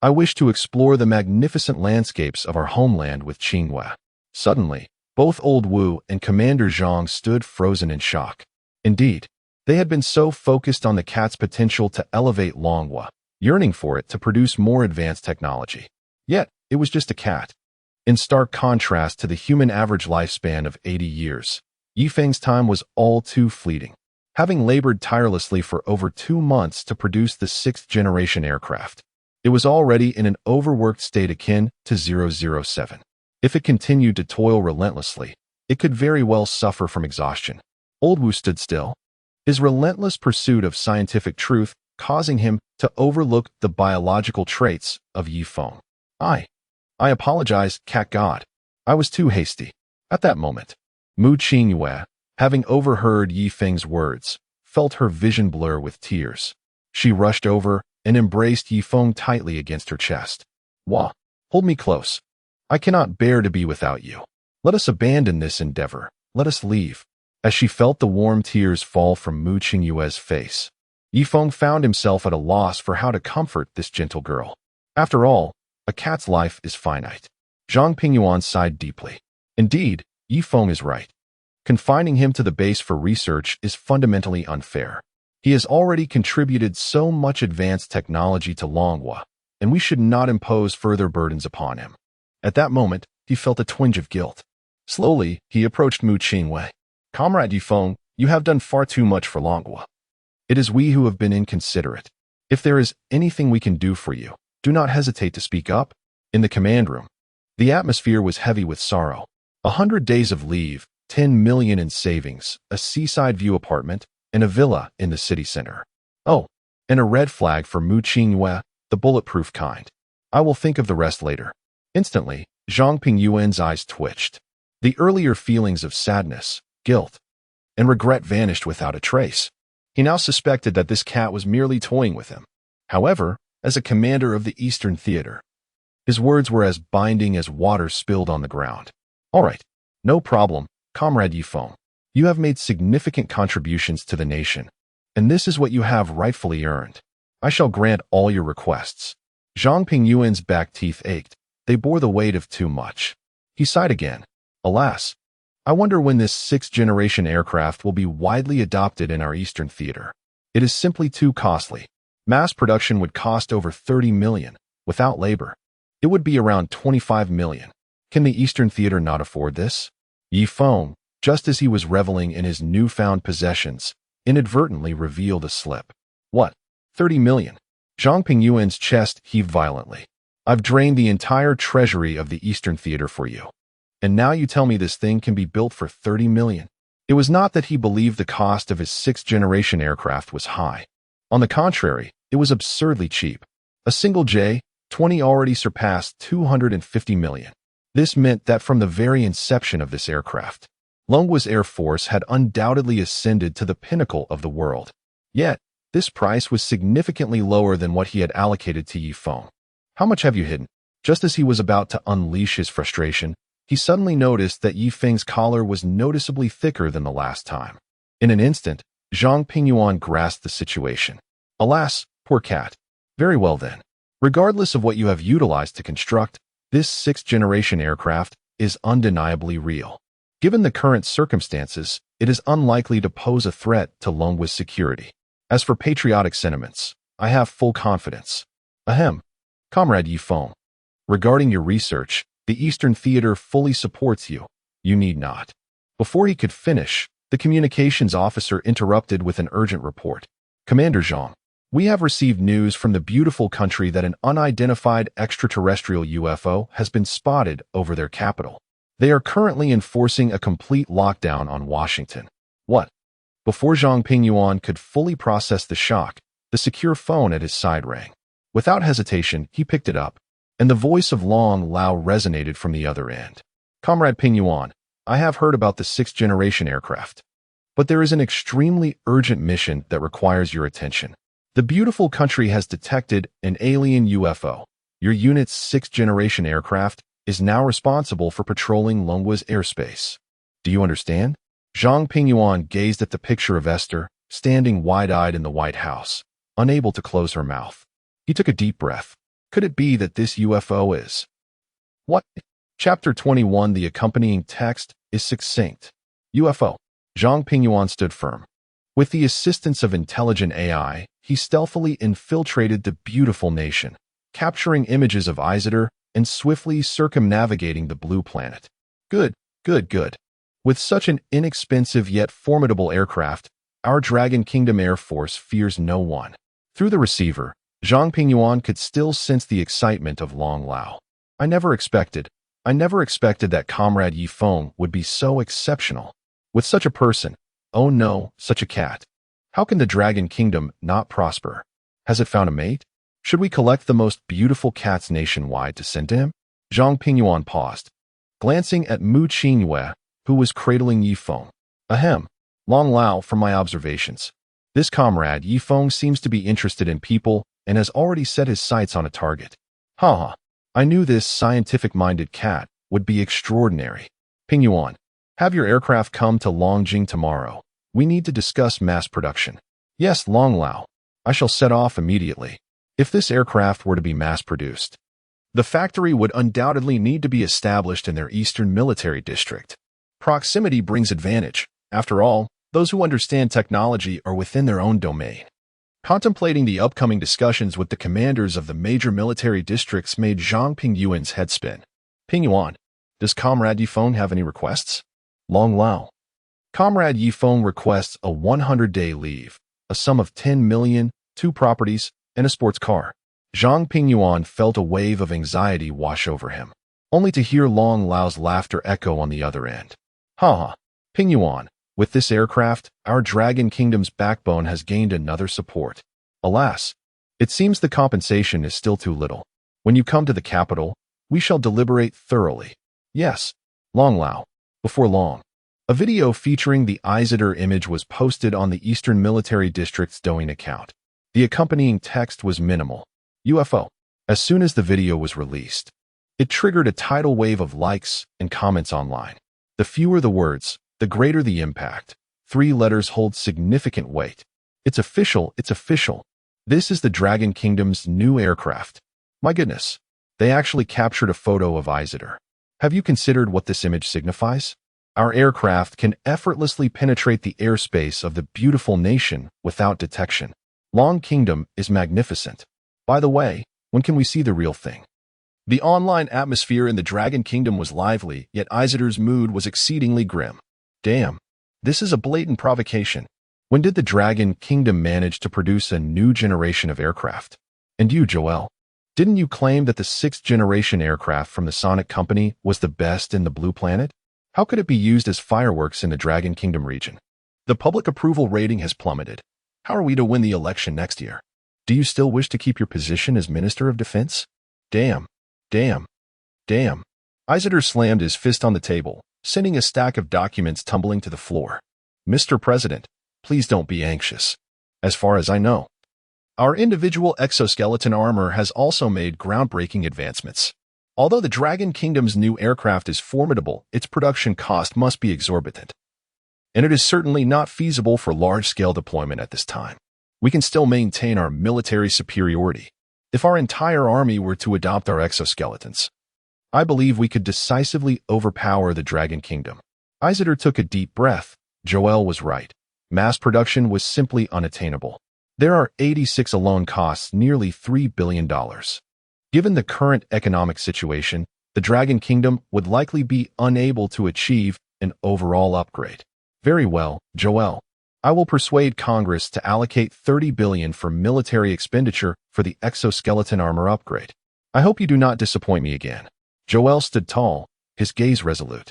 I wish to explore the magnificent landscapes of our homeland with Qingyue. Suddenly, both Old Wu and Commander Zhang stood frozen in shock. Indeed, they had been so focused on the cat's potential to elevate Longhua, yearning for it to produce more advanced technology. Yet, it was just a cat. In stark contrast to the human average lifespan of 80 years, Yifeng's time was all too fleeting. Having labored tirelessly for over 2 months to produce the 6th-generation aircraft, it was already in an overworked state akin to 007. If it continued to toil relentlessly, it could very well suffer from exhaustion. Old Wu stood still, his relentless pursuit of scientific truth causing him to overlook the biological traits of Yi Feng. I apologize, cat god. I was too hasty. At that moment, Mu Qingyue, having overheard Yi Feng's words, felt her vision blur with tears. She rushed over and embraced Yi Feng tightly against her chest. Wah, hold me close. I cannot bear to be without you. Let us abandon this endeavor. Let us leave. As she felt the warm tears fall from Mu Qingyue's face, Yi Feng found himself at a loss for how to comfort this gentle girl. After all, a cat's life is finite. Zhang Pingyuan sighed deeply. Indeed, Yi Feng is right. Confining him to the base for research is fundamentally unfair. He has already contributed so much advanced technology to Longhua, and we should not impose further burdens upon him. At that moment, he felt a twinge of guilt. Slowly, he approached Mu Qingyue. Comrade Yi Feng, you have done far too much for Longhua. It is we who have been inconsiderate. If there is anything we can do for you, do not hesitate to speak up. In the command room, the atmosphere was heavy with sorrow. 100 days of leave, 10 million in savings, a seaside view apartment, and a villa in the city center. Oh, and a red flag for Mu Qingyue, the bulletproof kind. I will think of the rest later. Instantly, Zhang Pingyuan's eyes twitched. The earlier feelings of sadness, guilt, and regret vanished without a trace. He now suspected that this cat was merely toying with him. However, as a commander of the Eastern Theater, his words were as binding as water spilled on the ground. All right, no problem, Comrade Yi Feng. You have made significant contributions to the nation, and this is what you have rightfully earned. I shall grant all your requests. Zhang Pingyuan's back teeth ached. They bore the weight of too much. He sighed again. Alas, I wonder when this sixth-generation aircraft will be widely adopted in our Eastern Theater. It is simply too costly. Mass production would cost over 30 million. Without labor, it would be around 25 million. Can the Eastern Theater not afford this? Yi Feng, just as he was reveling in his newfound possessions, inadvertently revealed a slip. What? 30 million? Zhang Pingyuan's chest heaved violently. I've drained the entire treasury of the Eastern Theater for you. And now you tell me this thing can be built for 30 million. It was not that he believed the cost of his sixth-generation aircraft was high. On the contrary, it was absurdly cheap. A single J-20 already surpassed 250 million. This meant that from the very inception of this aircraft, Longhua's Air Force had undoubtedly ascended to the pinnacle of the world. Yet, this price was significantly lower than what he had allocated to Yi Feng. How much have you hidden? Just as he was about to unleash his frustration, he suddenly noticed that Yi Feng's collar was noticeably thicker than the last time. In an instant, Zhang Pingyuan grasped the situation. Alas, poor cat. Very well then. Regardless of what you have utilized to construct, this sixth-generation aircraft is undeniably real. Given the current circumstances, it is unlikely to pose a threat to Longhua's security. As for patriotic sentiments, I have full confidence. Ahem. Comrade Yi Feng, regarding your research, the Eastern Theater fully supports you. You need not. Before he could finish, the communications officer interrupted with an urgent report. Commander Zhang, we have received news from the beautiful country that an unidentified extraterrestrial UFO has been spotted over their capital. They are currently enforcing a complete lockdown on Washington. What? Before Zhang Pingyuan could fully process the shock, the secure phone at his side rang. Without hesitation, he picked it up, and the voice of Long Lao resonated from the other end. Comrade Pingyuan, I have heard about the sixth-generation aircraft, but there is an extremely urgent mission that requires your attention. The beautiful country has detected an alien UFO. Your unit's sixth-generation aircraft is now responsible for patrolling Longhua's airspace. Do you understand? Zhang Pingyuan gazed at the picture of Esther, standing wide-eyed in the White House, unable to close her mouth. He took a deep breath. Could it be that this UFO is? What? Chapter 21. The accompanying text is succinct. UFO. Zhang Pingyuan stood firm. With the assistance of intelligent AI, he stealthily infiltrated the beautiful nation, capturing images of Isidore and swiftly circumnavigating the blue planet. Good. With such an inexpensive yet formidable aircraft, our Dragon Kingdom Air Force fears no one. Through the receiver, Zhang Pingyuan could still sense the excitement of Long Lao. I never expected I never expected that Comrade Yi Feng would be so exceptional. With such a person, oh no, such a cat. How can the Dragon Kingdom not prosper? Has it found a mate? Should we collect the most beautiful cats nationwide to send to him? Zhang Pingyuan paused, glancing at Mu Qingyue, who was cradling Yi Feng. Ahem. Long Lao, from my observations. This comrade Yi Feng seems to be interested in people and has already set his sights on a target. Haha. I knew this scientific-minded cat would be extraordinary. Pingyuan, have your aircraft come to Longjing tomorrow. We need to discuss mass production. Yes, Long Lao. I shall set off immediately. If this aircraft were to be mass-produced, the factory would undoubtedly need to be established in their eastern military district. Proximity brings advantage. After all, those who understand technology are within their own domain. Contemplating the upcoming discussions with the commanders of the major military districts made Zhang Pingyuan's head spin. Pingyuan, does Comrade Yi Feng have any requests? Long Lao. Comrade Yi Feng requests a 100-day leave, a sum of 10 million, 2 properties, and a sports car. Zhang Pingyuan felt a wave of anxiety wash over him, only to hear Long Lao's laughter echo on the other end. Haha. Pingyuan, with this aircraft, our Dragon Kingdom's backbone has gained another support. Alas, it seems the compensation is still too little. When you come to the capital, we shall deliberate thoroughly. Yes, Long Lao. Before long, a video featuring the Isidore image was posted on the Eastern Military District's Douyin account. The accompanying text was minimal. UFO. As soon as the video was released, it triggered a tidal wave of likes and comments online. The fewer the words, the greater the impact. 3 letters hold significant weight. It's official, it's official. This is the Dragon Kingdom's new aircraft. My goodness, they actually captured a photo of Isidore. Have you considered what this image signifies? Our aircraft can effortlessly penetrate the airspace of the beautiful nation without detection. Long Kingdom is magnificent. By the way, when can we see the real thing? The online atmosphere in the Dragon Kingdom was lively, yet Isidore's mood was exceedingly grim. Damn, this is a blatant provocation. When did the Dragon Kingdom manage to produce a new generation of aircraft? And you, Joel, didn't you claim that the 6th generation aircraft from the Sonic Company was the best in the Blue Planet? How could it be used as fireworks in the Dragon Kingdom region? The public approval rating has plummeted. How are we to win the election next year? Do you still wish to keep your position as Minister of Defense? Damn, damn, damn. Isidore slammed his fist on the table, sending a stack of documents tumbling to the floor. Mr. President, please don't be anxious. As far as I know, our individual exoskeleton armor has also made groundbreaking advancements. Although the Dragon Kingdom's new aircraft is formidable, its production cost must be exorbitant. And it is certainly not feasible for large-scale deployment at this time. We can still maintain our military superiority. If our entire army were to adopt our exoskeletons, I believe we could decisively overpower the Dragon Kingdom. Isidore took a deep breath. Joel was right. Mass production was simply unattainable. There are 86 alone costs nearly $3 billion. Given the current economic situation, the Dragon Kingdom would likely be unable to achieve an overall upgrade. Very well, Joel. I will persuade Congress to allocate $30 billion for military expenditure for the exoskeleton armor upgrade. I hope you do not disappoint me again. Joel stood tall, his gaze resolute.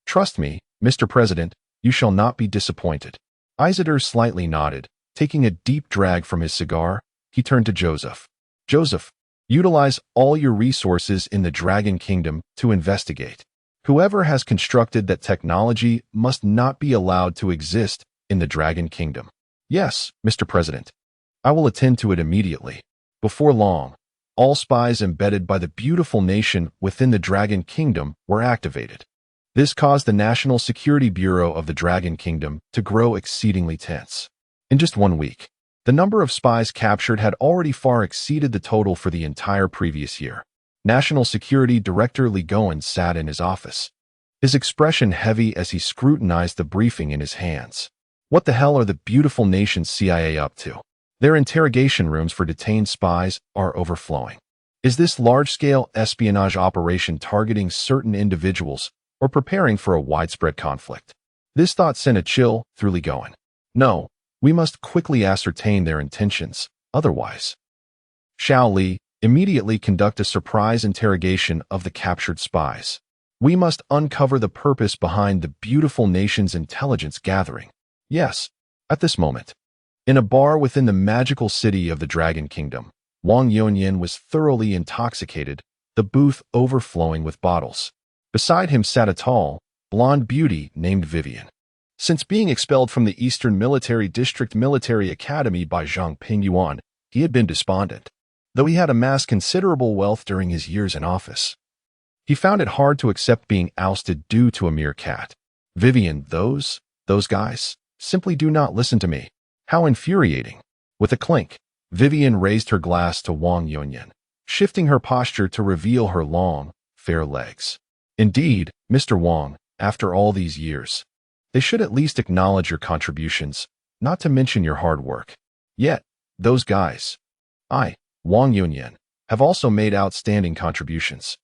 Trust me, Mr. President, you shall not be disappointed. Isidore slightly nodded. Taking a deep drag from his cigar, he turned to Joseph. Joseph, utilize all your resources in the Dragon Kingdom to investigate. Whoever has constructed that technology must not be allowed to exist in the Dragon Kingdom. Yes, Mr. President. I will attend to it immediately. Before long, all spies embedded by the beautiful nation within the Dragon Kingdom were activated. This caused the National Security Bureau of the Dragon Kingdom to grow exceedingly tense. In just 1 week, the number of spies captured had already far exceeded the total for the entire previous year. National Security Director Li Goen sat in his office, his expression heavy as he scrutinized the briefing in his hands. What the hell are the beautiful nation's CIA up to? Their interrogation rooms for detained spies are overflowing. Is this large-scale espionage operation targeting certain individuals or preparing for a widespread conflict? This thought sent a chill through Li Goen. No, we must quickly ascertain their intentions, otherwise. Xiao Li, immediately conduct a surprise interrogation of the captured spies. We must uncover the purpose behind the beautiful nation's intelligence gathering. Yes, at this moment. In a bar within the magical city of the Dragon Kingdom, Wang Yunyan was thoroughly intoxicated, the booth overflowing with bottles. Beside him sat a tall, blonde beauty named Vivian. Since being expelled from the Eastern Military District Military Academy by Zhang Pingyuan, he had been despondent. Though he had amassed considerable wealth during his years in office, he found it hard to accept being ousted due to a mere cat. Vivian, those guys, simply do not listen to me. How infuriating. With a clink, Vivian raised her glass to Wang Yunyan, shifting her posture to reveal her long, fair legs. Indeed, Mr. Wang, after all these years, they should at least acknowledge your contributions, not to mention your hard work. Yet, those guys, Wang Yunyan, have also made outstanding contributions.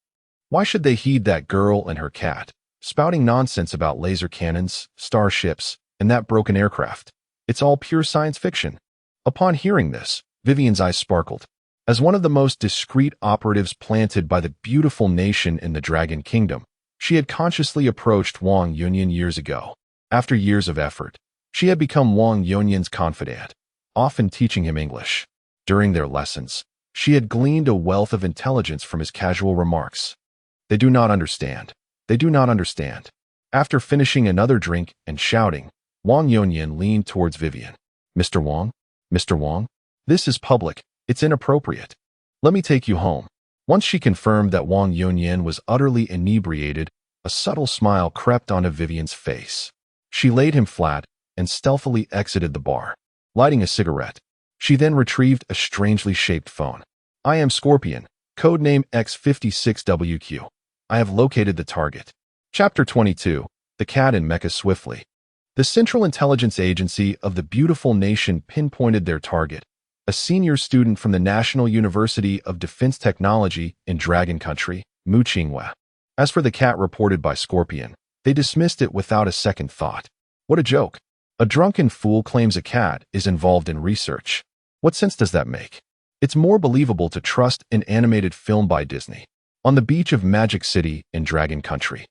Why should they heed that girl and her cat, spouting nonsense about laser cannons, starships, and that broken aircraft? It's all pure science fiction. Upon hearing this, Vivian's eyes sparkled. As one of the most discreet operatives planted by the beautiful nation in the Dragon Kingdom, she had consciously approached Wang Yunyan years ago. After years of effort, she had become Wang Yunyan's confidant, often teaching him English. During their lessons, she had gleaned a wealth of intelligence from his casual remarks. They do not understand. They do not understand. After finishing another drink and shouting, Wang Yunyan leaned towards Vivian. Mr. Wang? Mr. Wang? This is public. It's inappropriate. Let me take you home. Once she confirmed that Wang Yunyan was utterly inebriated, a subtle smile crept onto Vivian's face. She laid him flat and stealthily exited the bar, lighting a cigarette. She then retrieved a strangely shaped phone. I am Scorpion, codename X56WQ. I have located the target. Chapter 22. The Cat and Mecha Swiftly. The Central Intelligence Agency of the beautiful nation pinpointed their target, a senior student from the National University of Defense Technology in Dragon Country, Mu Qinghua. As for the cat reported by Scorpion, they dismissed it without a second thought. What a joke. A drunken fool claims a cat is involved in research. What sense does that make? It's more believable to trust an animated film by Disney. On the beach of Magic City in Dragon Country,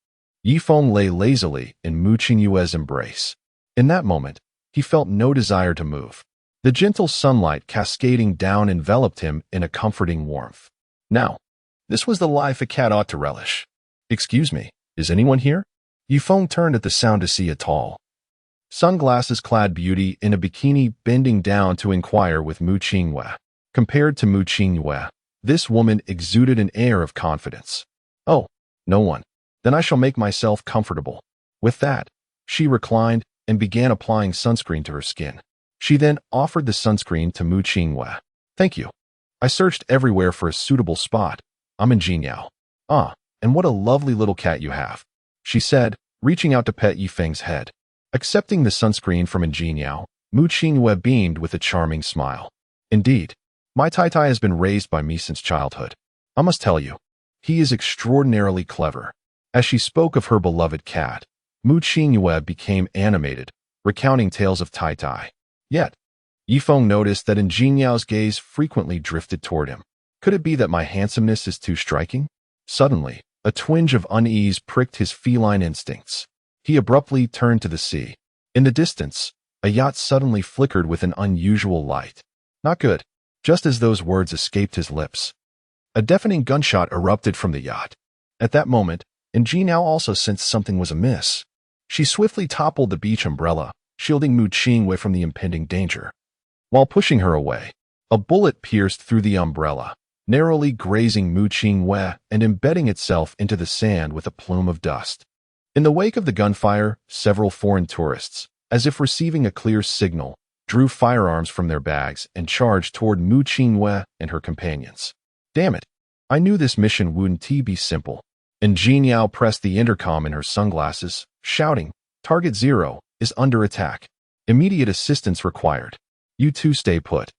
Yifeng lay lazily in Mu Qinghua's embrace. In that moment, he felt no desire to move. The gentle sunlight cascading down enveloped him in a comforting warmth. Now, this was the life a cat ought to relish. Excuse me, is anyone here? Yifeng turned at the sound to see a tall, sunglasses-clad beauty in a bikini bending down to inquire with Mu Qinghua. Compared to Mu Qinghua, this woman exuded an air of confidence. Oh, no one. Then I shall make myself comfortable. With that, she reclined and began applying sunscreen to her skin. She then offered the sunscreen to Mu Qinghua. Thank you. I searched everywhere for a suitable spot. I'm in Jinyao. Ah, and what a lovely little cat you have, she said, reaching out to pet Yifeng's head. Accepting the sunscreen from Jinyao, Mu Qinghua beamed with a charming smile. Indeed, my Tai-Tai has been raised by me since childhood. I must tell you, he is extraordinarily clever. As she spoke of her beloved cat, Mu Qinghua became animated, recounting tales of Tai-Tai. Yet, Yifeng noticed that Jinyao's gaze frequently drifted toward him. Could it be that my handsomeness is too striking? Suddenly, a twinge of unease pricked his feline instincts. He abruptly turned to the sea. In the distance, a yacht suddenly flickered with an unusual light. Not good. Just as those words escaped his lips, a deafening gunshot erupted from the yacht. At that moment, Jingyao also sensed something was amiss. She swiftly toppled the beach umbrella, shielding Mu Qinghua from the impending danger. While pushing her away, a bullet pierced through the umbrella, narrowly grazing Mu Qinghua and embedding itself into the sand with a plume of dust. In the wake of the gunfire, several foreign tourists, as if receiving a clear signal, drew firearms from their bags and charged toward Mu Qinghua and her companions. Damn it, I knew this mission wouldn't be simple. And Jinyao pressed the intercom in her sunglasses, shouting, Target 0 is under attack. Immediate assistance required. You two stay put.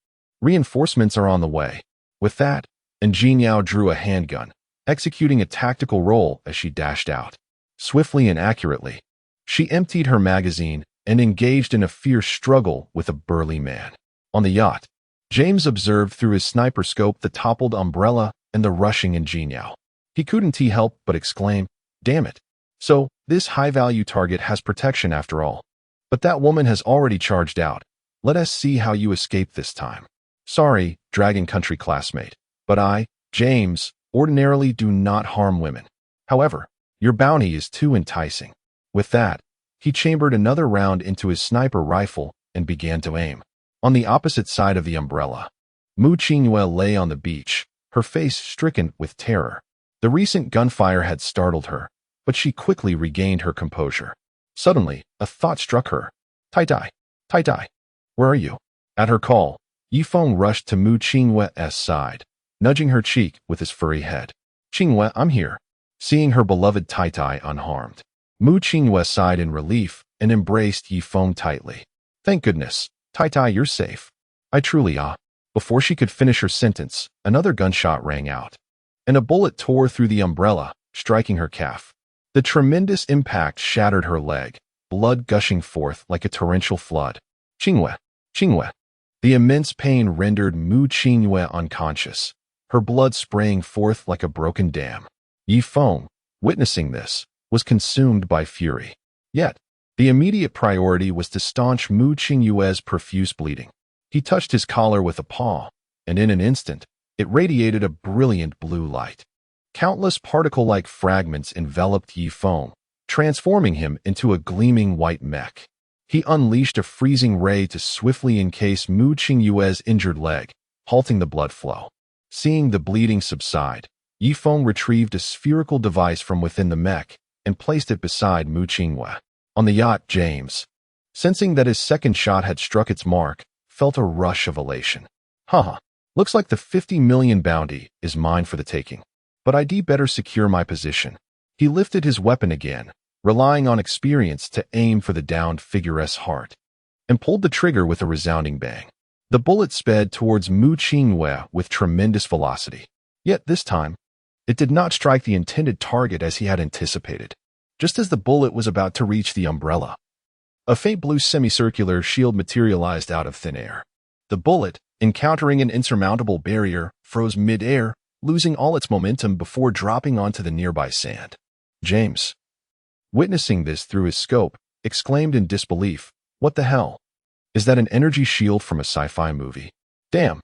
Reinforcements are on the way. With that, Jinyao drew a handgun, executing a tactical roll as she dashed out. Swiftly and accurately, she emptied her magazine and engaged in a fierce struggle with a burly man. On the yacht, James observed through his sniper scope the toppled umbrella and the rushing Jinyao. He couldn't help but exclaim, Damn it. So, this high-value target has protection after all. But that woman has already charged out. Let us see how you escape this time. Sorry, Dragon Country classmate, but I, James, ordinarily do not harm women. However, your bounty is too enticing. With that, he chambered another round into his sniper rifle and began to aim. On the opposite side of the umbrella, Mu Qingyue lay on the beach, her face stricken with terror. The recent gunfire had startled her, but she quickly regained her composure. Suddenly, a thought struck her. Tai Tai, where are you? At her call, Yifeng rushed to Mu Qingyue's side, nudging her cheek with his furry head. Qingyue, I'm here. Seeing her beloved Tai Tai unharmed, Mu Qingyue sighed in relief and embraced Yifeng tightly. Thank goodness, Tai Tai, you're safe. I truly ah. Before she could finish her sentence, another gunshot rang out, and a bullet tore through the umbrella, striking her calf. The tremendous impact shattered her leg, blood gushing forth like a torrential flood. Qingyue. The immense pain rendered Mu Qingyue unconscious, her blood spraying forth like a broken dam. Yifeng, witnessing this, was consumed by fury. Yet, the immediate priority was to staunch Mu Qingyue's profuse bleeding. He touched his collar with a paw, and in an instant, it radiated a brilliant blue light. Countless particle-like fragments enveloped Yifeng, transforming him into a gleaming white mech. He unleashed a freezing ray to swiftly encase Mu Qingyue's injured leg, halting the blood flow. Seeing the bleeding subside, Yifeng retrieved a spherical device from within the mech and placed it beside Mu Qingyue. On the yacht, James, sensing that his second shot had struck its mark, felt a rush of elation. Haha, looks like the 50 million bounty is mine for the taking. But I'd better secure my position. He lifted his weapon again, relying on experience to aim for the downed figure's heart, and pulled the trigger with a resounding bang. The bullet sped towards Mu Qingyue with tremendous velocity. Yet this time, it did not strike the intended target as he had anticipated. Just as the bullet was about to reach the umbrella, a faint blue semicircular shield materialized out of thin air. The bullet, encountering an insurmountable barrier, froze mid-air, losing all its momentum before dropping onto the nearby sand. James, witnessing this through his scope, exclaimed in disbelief, "What the hell? Is that an energy shield from a sci-fi movie? Damn.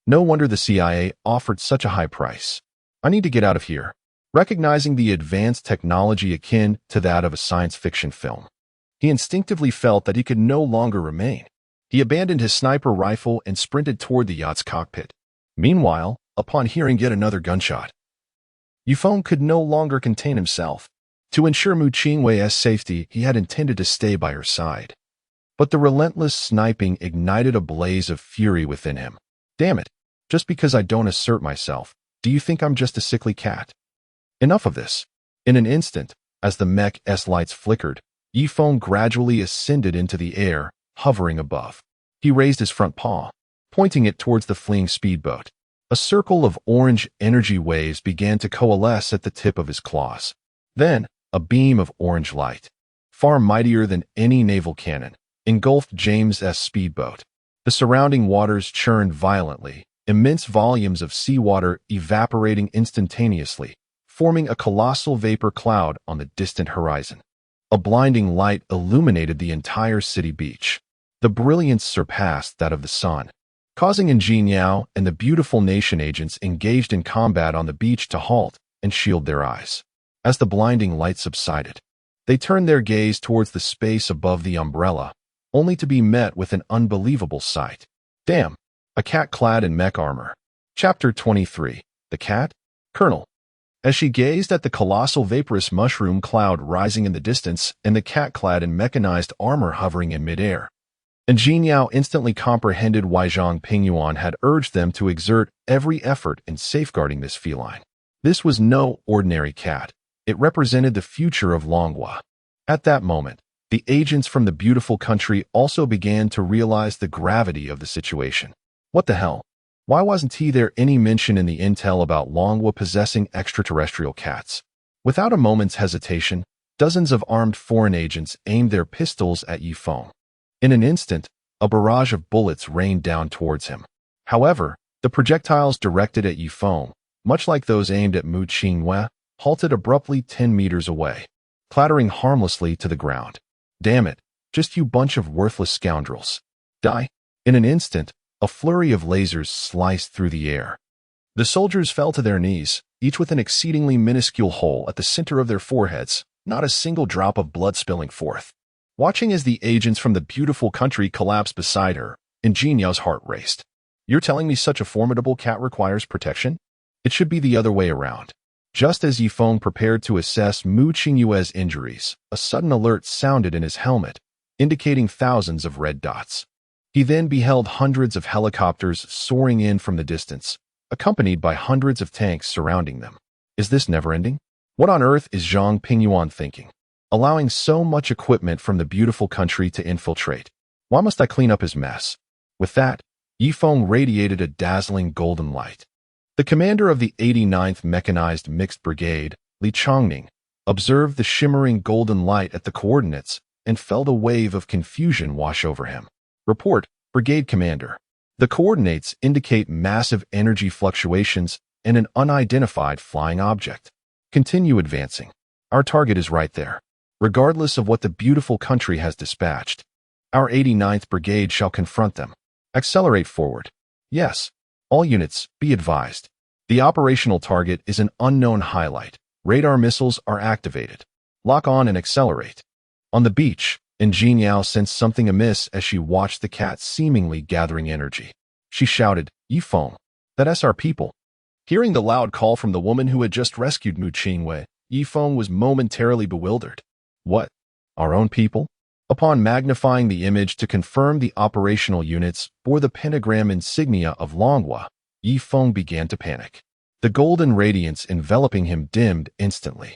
No wonder the CIA offered such a high price. I need to get out of here." Recognizing the advanced technology akin to that of a science fiction film, he instinctively felt that he could no longer remain. He abandoned his sniper rifle and sprinted toward the yacht's cockpit. Meanwhile, upon hearing yet another gunshot, Yifeng could no longer contain himself. To ensure Mu Qingyue's safety, he had intended to stay by her side. But the relentless sniping ignited a blaze of fury within him. Damn it, just because I don't assert myself, do you think I'm just a sickly cat? Enough of this. In an instant, as the mech's lights flickered, Yifeng gradually ascended into the air, hovering above. He raised his front paw, pointing it towards the fleeing speedboat. A circle of orange energy waves began to coalesce at the tip of his claws. Then, a beam of orange light, far mightier than any naval cannon, engulfed James's speedboat. The surrounding waters churned violently, immense volumes of seawater evaporating instantaneously, forming a colossal vapor cloud on the distant horizon. A blinding light illuminated the entire city beach. The brilliance surpassed that of the sun, causing Inaugural and the beautiful nation agents engaged in combat on the beach to halt and shield their eyes. As the blinding light subsided, they turned their gaze towards the space above the umbrella, only to be met with an unbelievable sight. Damn, a cat clad in mech armor. Chapter 23. The Cat? Colonel. As she gazed at the colossal vaporous mushroom cloud rising in the distance and the cat clad in mechanized armor hovering in midair, Inaugural instantly comprehended why Zhang Pingyuan had urged them to exert every effort in safeguarding this feline. This was no ordinary cat. It represented the future of Longhua. At that moment, the agents from the beautiful country also began to realize the gravity of the situation. What the hell? Why wasn't there any mention in the intel about Longhua possessing extraterrestrial cats? Without a moment's hesitation, dozens of armed foreign agents aimed their pistols at Yifeng. In an instant, a barrage of bullets rained down towards him. However, the projectiles directed at Yifeng, much like those aimed at Mu Qingyue, halted abruptly 10 meters away, clattering harmlessly to the ground. Damn it, just you bunch of worthless scoundrels. Die. In an instant, a flurry of lasers sliced through the air. The soldiers fell to their knees, each with an exceedingly minuscule hole at the center of their foreheads, not a single drop of blood spilling forth. Watching as the agents from the beautiful country collapsed beside her, Ingeniao's heart raced. You're telling me such a formidable cat requires protection? It should be the other way around. Just as Yifeng prepared to assess Mu Qingyue's injuries, a sudden alert sounded in his helmet, indicating thousands of red dots. He then beheld hundreds of helicopters soaring in from the distance, accompanied by hundreds of tanks surrounding them. Is this never-ending? What on earth is Zhang Pingyuan thinking? Allowing so much equipment from the beautiful country to infiltrate. Why must I clean up his mess? With that, Yifeng radiated a dazzling golden light. The commander of the 89th Mechanized Mixed Brigade, Li Chongning, observed the shimmering golden light at the coordinates and felt a wave of confusion wash over him. Report, Brigade Commander. The coordinates indicate massive energy fluctuations and an unidentified flying object. Continue advancing. Our target is right there. Regardless of what the beautiful country has dispatched, our 89th Brigade shall confront them. Accelerate forward. Yes. All units, be advised. The operational target is an unknown highlight. Radar missiles are activated. Lock on and accelerate. On the beach, Ingeniao sensed something amiss as she watched the cat seemingly gathering energy. She shouted, Yifeng, that's our people. Hearing the loud call from the woman who had just rescued Mu Qingyue, Yifeng was momentarily bewildered. What? Our own people? Upon magnifying the image to confirm the operational units bore the pentagram insignia of Longhua, Yifeng began to panic. The golden radiance enveloping him dimmed instantly.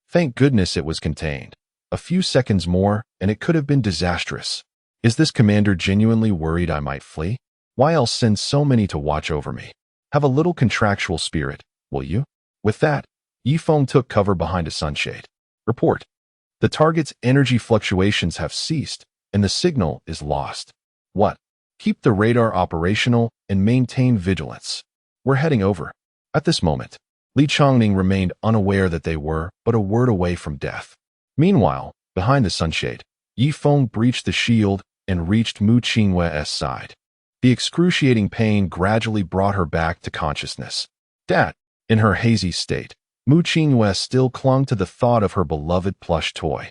Thank goodness it was contained. A few seconds more, and it could have been disastrous. Is this commander genuinely worried I might flee? Why else send so many to watch over me? Have a little contractual spirit, will you? With that, Yifeng took cover behind a sunshade. Report. The target's energy fluctuations have ceased, and the signal is lost. What? Keep the radar operational and maintain vigilance. We're heading over. At this moment, Li Chongning remained unaware that they were but a word away from death. Meanwhile, behind the sunshade, Yifeng breached the shield and reached Mu Qingyue's side. The excruciating pain gradually brought her back to consciousness. Dad, in her hazy state, Mu Qingyue still clung to the thought of her beloved plush toy.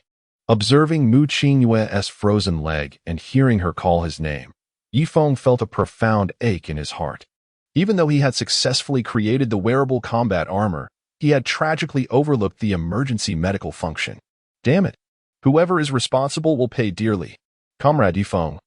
Observing Mu Qingyue's frozen leg and hearing her call his name, Yifeng felt a profound ache in his heart. Even though he had successfully created the wearable combat armor, he had tragically overlooked the emergency medical function. Damn it. Whoever is responsible will pay dearly. Comrade Yifeng.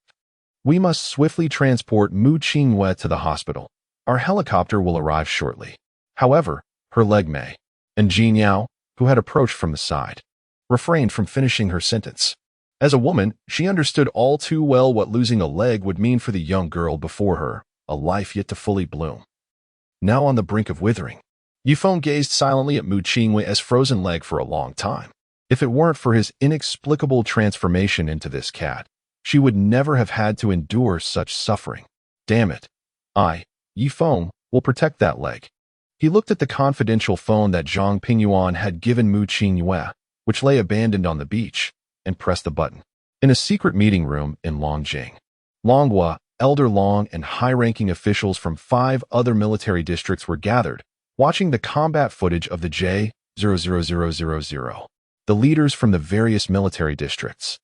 We must swiftly transport Mu Qingyue to the hospital. Our helicopter will arrive shortly. However, her leg may. And Ingeniao, who had approached from the side, refrained from finishing her sentence. As a woman, she understood all too well what losing a leg would mean for the young girl before her, a life yet to fully bloom. Now on the brink of withering, Yifeng gazed silently at Mu Qingyue's frozen leg for a long time. If it weren't for his inexplicable transformation into this cat, she would never have had to endure such suffering. Damn it. Yifeng, will protect that leg. He looked at the confidential phone that Zhang Pingyuan had given Mu Qingyue, which lay abandoned on the beach, and pressed the button. In a secret meeting room in Longjing, Longhua, Elder Long, and high-ranking officials from 5 other military districts were gathered, watching the combat footage of the J-00000. The leaders from the various military districts,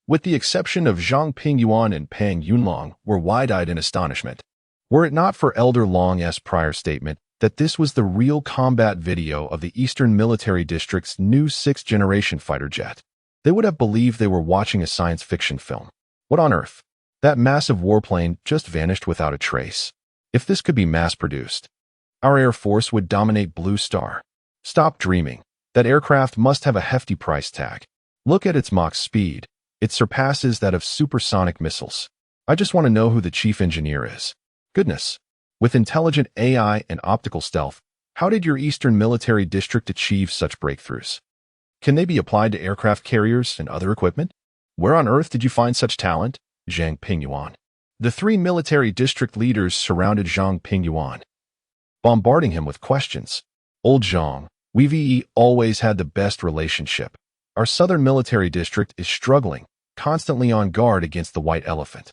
with the exception of Zhang Pingyuan and Pang Yunlong, were wide-eyed in astonishment. Were it not for Elder Long's prior statement that this was the real combat video of the Eastern Military District's new 6th-generation fighter jet, they would have believed they were watching a science fiction film. What on earth? That massive warplane just vanished without a trace. If this could be mass-produced, our Air Force would dominate Blue Star. Stop dreaming. That aircraft must have a hefty price tag. Look at its Mach speed. It surpasses that of supersonic missiles. I just want to know who the chief engineer is. Goodness. With intelligent AI and optical stealth, how did your Eastern Military District achieve such breakthroughs? Can they be applied to aircraft carriers and other equipment? Where on earth did you find such talent? Zhang Pingyuan. The 3 military district leaders surrounded Zhang Pingyuan, bombarding him with questions. Old Zhang, We've always had the best relationship. Our southern military district is struggling, constantly on guard against the white elephant.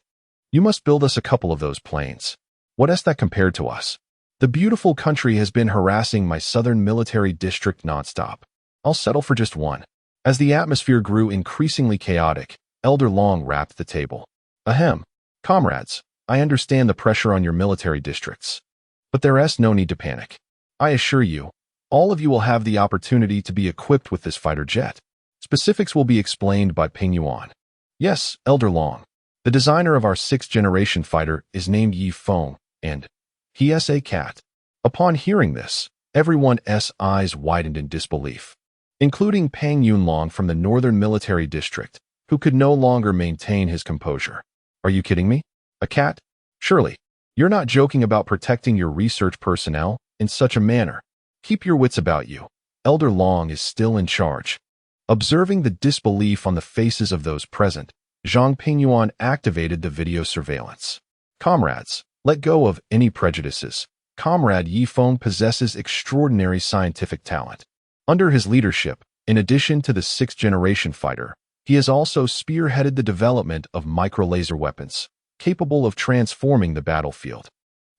You must build us a couple of those planes. What is that compared to us? The beautiful country has been harassing my southern military district nonstop. I'll settle for just one. As the atmosphere grew increasingly chaotic, Elder Long rapped the table. Ahem. Comrades, I understand the pressure on your military districts. But there is no need to panic. I assure you, all of you will have the opportunity to be equipped with this fighter jet. Specifics will be explained by Ping Yuan. Yes, Elder Long. The designer of our 6th-generation fighter is named Feng, and he is a cat. Upon hearing this, everyone's eyes widened in disbelief, including Pang Yunlong from the Northern Military District, who could no longer maintain his composure. Are you kidding me? A cat? Surely, you're not joking about protecting your research personnel in such a manner. Keep your wits about you. Elder Long is still in charge. Observing the disbelief on the faces of those present, Zhang Pingyuan activated the video surveillance. Comrades, let go of any prejudices. Comrade Feng possesses extraordinary scientific talent. Under his leadership, in addition to the 6th-generation fighter, he has also spearheaded the development of micro-laser weapons, capable of transforming the battlefield.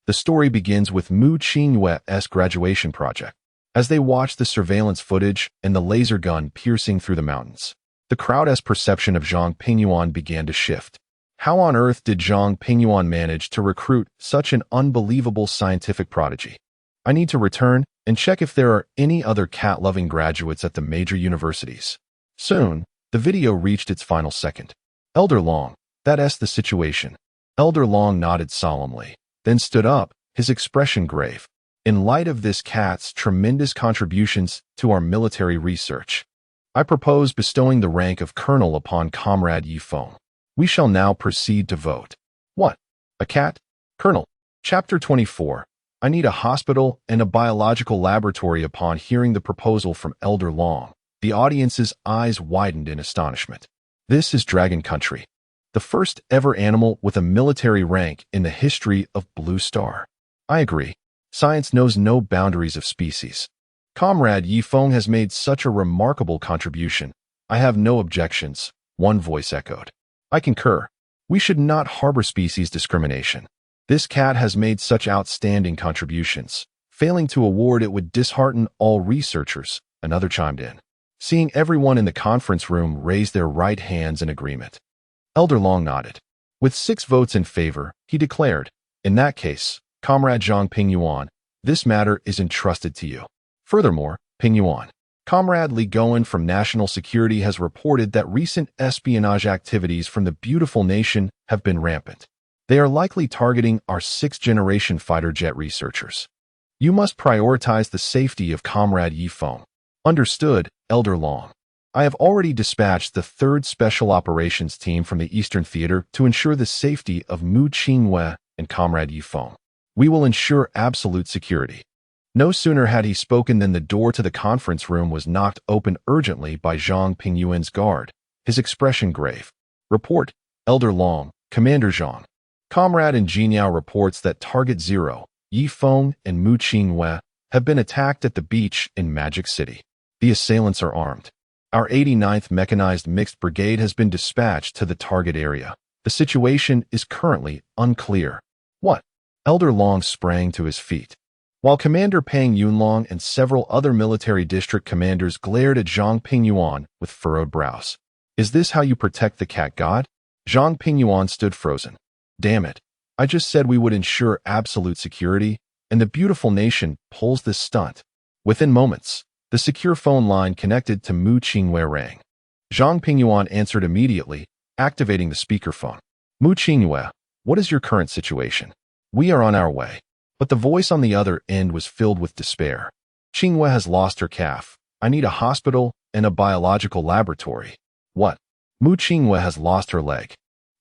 The story begins with Mu Qingwe's graduation project. As they watch the surveillance footage and the laser gun piercing through the mountains, the crowd's perception of Zhang Pingyuan began to shift. How on earth did Zhang Pingyuan manage to recruit such an unbelievable scientific prodigy? I need to return and check if there are any other cat-loving graduates at the major universities. Soon, the video reached its final second. Elder Long, that's the situation. Elder Long nodded solemnly, then stood up, his expression grave. In light of this cat's tremendous contributions to our military research, I propose bestowing the rank of colonel upon Comrade Feng. We shall now proceed to vote. What? A cat? Colonel. Chapter 24. I need a hospital and a biological laboratory. Upon hearing the proposal from Elder Long, the audience's eyes widened in astonishment. This is Dragon Country, the first ever animal with a military rank in the history of Blue Star. I agree. Science knows no boundaries of species. Comrade Feng has made such a remarkable contribution. I have no objections, one voice echoed. I concur. We should not harbor species discrimination. This cat has made such outstanding contributions. Failing to award it would dishearten all researchers, another chimed in. Seeing everyone in the conference room raise their right hands in agreement, Elder Long nodded. With 6 votes in favor, he declared, in that case, Comrade Zhang Pingyuan, this matter is entrusted to you. Furthermore, Pingyuan, Comrade Li Goen from National Security has reported that recent espionage activities from the beautiful nation have been rampant. They are likely targeting our 6th-generation fighter jet researchers. You must prioritize the safety of Comrade Feng. Understood, Elder Long. I have already dispatched the 3rd Special Operations Team from the Eastern Theater to ensure the safety of Mu Qingwe and Comrade Feng. We will ensure absolute security. No sooner had he spoken than the door to the conference room was knocked open urgently by Zhang Pingyuan's guard, his expression grave. Report, Elder Long, Commander Zhang. Comrade Ingeniao reports that Target 0, Feng and Mu Qingwe, have been attacked at the beach in Magic City. The assailants are armed. Our 89th Mechanized Mixed Brigade has been dispatched to the target area. The situation is currently unclear. What? Elder Long sprang to his feet, while Commander Pang Yunlong and several other military district commanders glared at Zhang Pingyuan with furrowed brows. Is this how you protect the cat god? Zhang Pingyuan stood frozen. Damn it. I just said we would ensure absolute security, and the beautiful nation pulls this stunt. Within moments, the secure phone line connected to Mu Qingwei rang. Zhang Pingyuan answered immediately, activating the speakerphone. Mu Qingwei, what is your current situation? We are on our way. But the voice on the other end was filled with despair. Qingwei has lost her calf. I need a hospital and a biological laboratory. What? Mu Qingwei has lost her leg.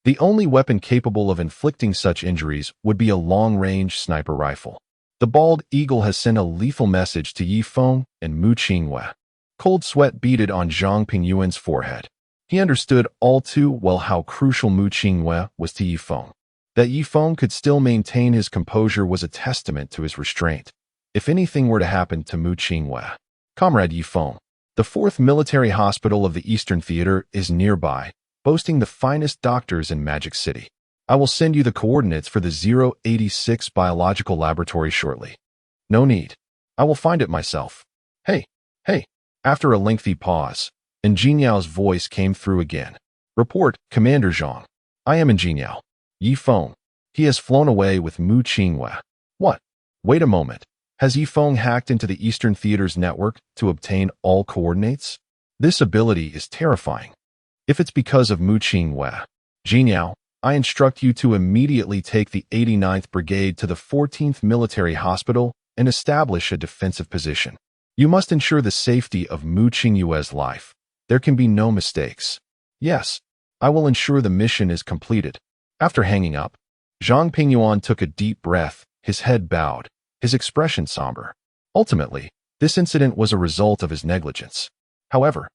The only weapon capable of inflicting such injuries would be a long-range sniper rifle. The bald eagle has sent a lethal message to Feng and Mu Qingwei. Cold sweat beaded on Zhang Pingyuan's forehead. He understood all too well how crucial Mu Qingwei was to Feng. That Feng could still maintain his composure was a testament to his restraint. If anything were to happen to Mu Qingwei, Comrade Yifeng. The 4th Military Hospital of the Eastern Theater is nearby, boasting the finest doctors in Magic City. I will send you the coordinates for the 086 biological laboratory shortly. No need. I will find it myself. Hey. After a lengthy pause, Ingeniao's voice came through again. Report, Commander Zhang. I am Ingeniao. Yifeng. He has flown away with Mu Qinghua. What? Wait a moment. Has Yifeng hacked into the Eastern Theater's network to obtain all coordinates? This ability is terrifying. If it's because of Mu Qinghua, Jiniao, I instruct you to immediately take the 89th Brigade to the 14th Military Hospital and establish a defensive position. You must ensure the safety of Mu Qinghua's life. There can be no mistakes. Yes, I will ensure the mission is completed. After hanging up, Zhang Pingyuan took a deep breath, his head bowed, his expression somber. Ultimately, this incident was a result of his negligence. However,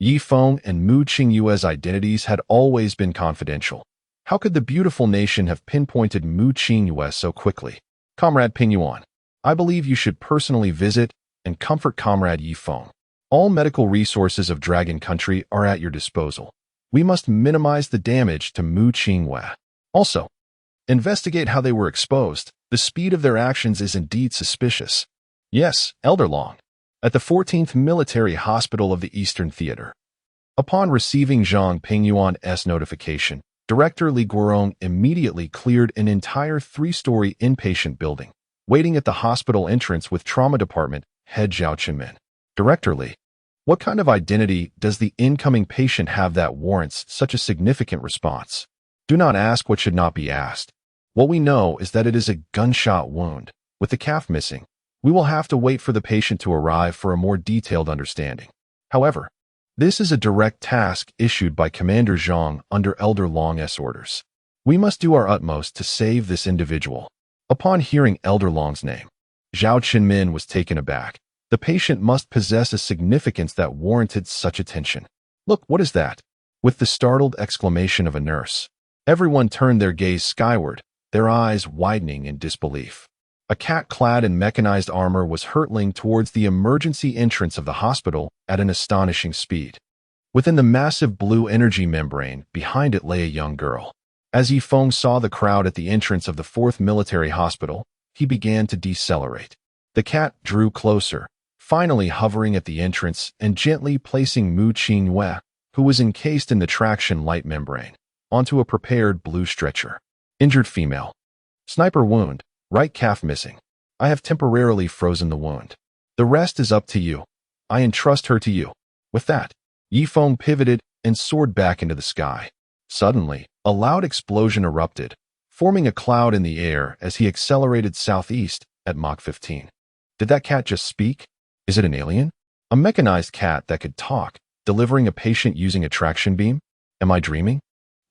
Yifeng and Mu Qinghua's identities had always been confidential. How could the beautiful nation have pinpointed Mu Qinghua so quickly? Comrade Pingyuan, I believe you should personally visit and comfort Comrade Yifeng. All medical resources of Dragon Country are at your disposal. We must minimize the damage to Mu Qinghua. Also, investigate how they were exposed. The speed of their actions is indeed suspicious. Yes, Elder Long. At the 14th Military Hospital of the Eastern Theater. Upon receiving Zhang Pingyuan's notification, Director Li Guorong immediately cleared an entire 3-story inpatient building, waiting at the hospital entrance with Trauma Department Head Zhao Chenmin. Director Li, what kind of identity does the incoming patient have that warrants such a significant response? Do not ask what should not be asked. What we know is that it is a gunshot wound, with the calf missing. We will have to wait for the patient to arrive for a more detailed understanding. However, this is a direct task issued by Commander Zhang under Elder Long's orders. We must do our utmost to save this individual. Upon hearing Elder Long's name, Zhao Chenmin was taken aback. The patient must possess a significance that warranted such attention. Look, what is that? With the startled exclamation of a nurse, everyone turned their gaze skyward, their eyes widening in disbelief. A cat clad in mechanized armor was hurtling towards the emergency entrance of the hospital at an astonishing speed. Within the massive blue energy membrane, behind it lay a young girl. As Yifeng saw the crowd at the entrance of the 4th Military Hospital, he began to decelerate. The cat drew closer, finally hovering at the entrance and gently placing Mu Qinghua, who was encased in the traction light membrane, onto a prepared blue stretcher. Injured female. Sniper wound. Right calf missing. I have temporarily frozen the wound. The rest is up to you. I entrust her to you. With that, Yifeng pivoted and soared back into the sky. Suddenly, a loud explosion erupted, forming a cloud in the air as he accelerated southeast at Mach 15. Did that cat just speak? Is it an alien? A mechanized cat that could talk, delivering a patient using a traction beam? Am I dreaming?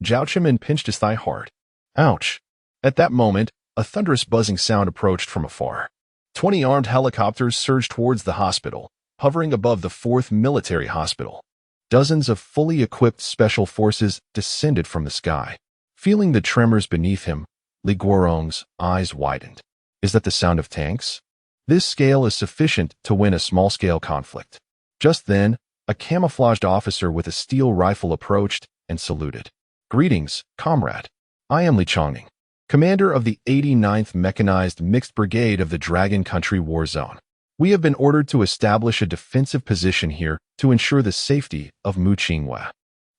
Zhao Chenmin pinched his thigh hard. Ouch. At that moment, a thunderous buzzing sound approached from afar. 20 armed helicopters surged towards the hospital, hovering above the 4th Military Hospital. Dozens of fully equipped special forces descended from the sky. Feeling the tremors beneath him, Li Guorong's eyes widened. Is that the sound of tanks? This scale is sufficient to win a small-scale conflict. Just then, a camouflaged officer with a steel rifle approached and saluted. Greetings, comrade. I am Li Chongning, commander of the 89th Mechanized Mixed Brigade of the Dragon Country War Zone. We have been ordered to establish a defensive position here to ensure the safety of Mu Qinghua.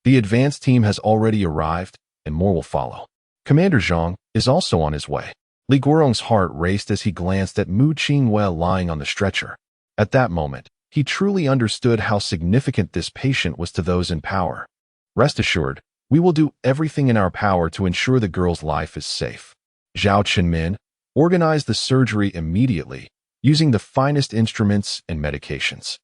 The advance team has already arrived, and more will follow. Commander Zhang is also on his way. Li Guorong's heart raced as he glanced at Mu Qinghua lying on the stretcher. At that moment, he truly understood how significant this patient was to those in power. Rest assured, we will do everything in our power to ensure the girl's life is safe. Zhao Chenmin organized the surgery immediately, using the finest instruments and medications.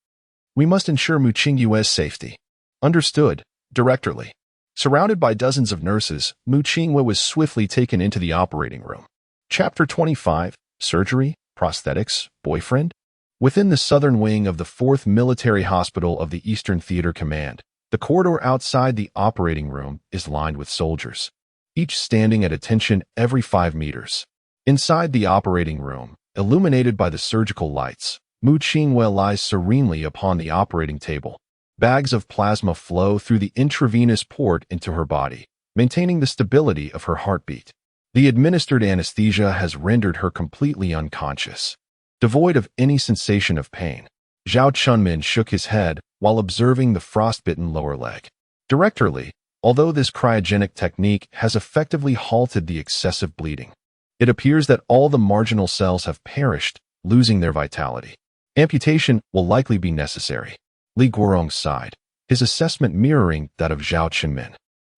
We must ensure Mu Qinghua's safety. Understood, Director Li. Surrounded by dozens of nurses, Mu Qinghua was swiftly taken into the operating room. Chapter 25, Surgery, Prosthetics, Boyfriend? Within the southern wing of the 4th Military Hospital of the Eastern Theater Command, the corridor outside the operating room is lined with soldiers, each standing at attention every 5 meters. Inside the operating room, illuminated by the surgical lights, Mu Qingwei lies serenely upon the operating table. Bags of plasma flow through the intravenous port into her body, maintaining the stability of her heartbeat. The administered anesthesia has rendered her completely unconscious. Devoid of any sensation of pain, Zhao Chunmin shook his head while observing the frostbitten lower leg. Directly, although this cryogenic technique has effectively halted the excessive bleeding, it appears that all the marginal cells have perished, losing their vitality. Amputation will likely be necessary. Li Guorong sighed, his assessment mirroring that of Zhao Chunmin.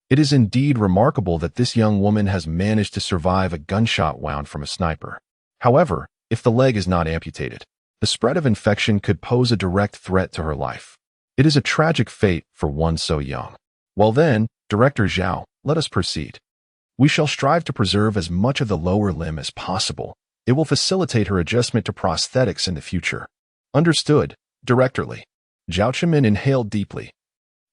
It is indeed remarkable that this young woman has managed to survive a gunshot wound from a sniper. However, if the leg is not amputated, the spread of infection could pose a direct threat to her life. It is a tragic fate for one so young. Well then, Director Zhao, let us proceed. We shall strive to preserve as much of the lower limb as possible. It will facilitate her adjustment to prosthetics in the future. Understood, Directorly. Zhao Chunmin inhaled deeply,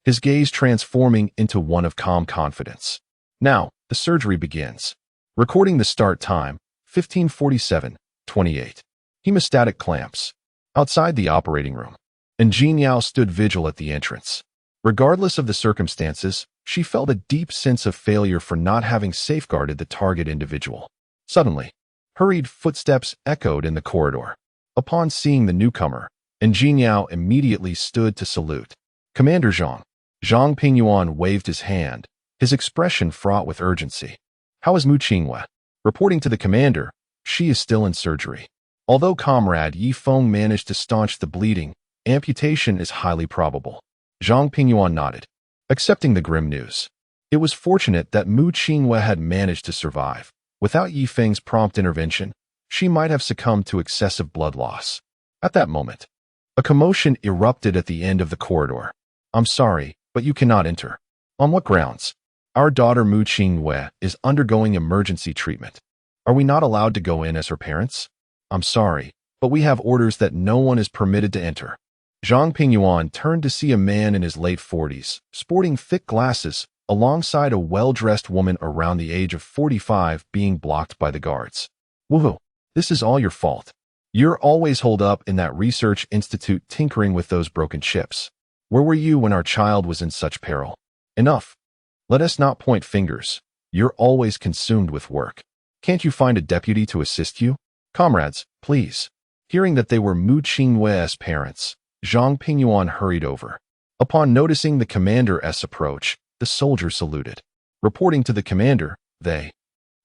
his gaze transforming into one of calm confidence. Now, the surgery begins. Recording the start time, 15:47:28. Hemostatic clamps. Outside the operating room, and Jin Yao stood vigil at the entrance. Regardless of the circumstances, she felt a deep sense of failure for not having safeguarded the target individual. Suddenly, hurried footsteps echoed in the corridor. Upon seeing the newcomer, and Jin Yao immediately stood to salute. Commander Zhang. Zhang Pingyuan waved his hand, his expression fraught with urgency. How is Mu Qingwei? Reporting to the commander, she is still in surgery. Although Comrade Yi Feng managed to staunch the bleeding, amputation is highly probable. Zhang Pingyuan nodded, accepting the grim news. It was fortunate that Mu Qingwei had managed to survive. Without Yi Feng's prompt intervention, she might have succumbed to excessive blood loss. At that moment, a commotion erupted at the end of the corridor. I'm sorry, but you cannot enter. On what grounds? Our daughter Mu Qingwei is undergoing emergency treatment. Are we not allowed to go in as her parents? I'm sorry, but we have orders that no one is permitted to enter. Zhang Pingyuan turned to see a man in his late 40s, sporting thick glasses, alongside a well-dressed woman around the age of 45 being blocked by the guards. Woohoo, this is all your fault. You're always holed up in that research institute tinkering with those broken chips. Where were you when our child was in such peril? Enough. Let us not point fingers. You're always consumed with work. Can't you find a deputy to assist you? Comrades, please. Hearing that they were Mu Qingwei's parents, Zhang Pingyuan hurried over. Upon noticing the commander's approach, the soldier saluted. Reporting to the commander,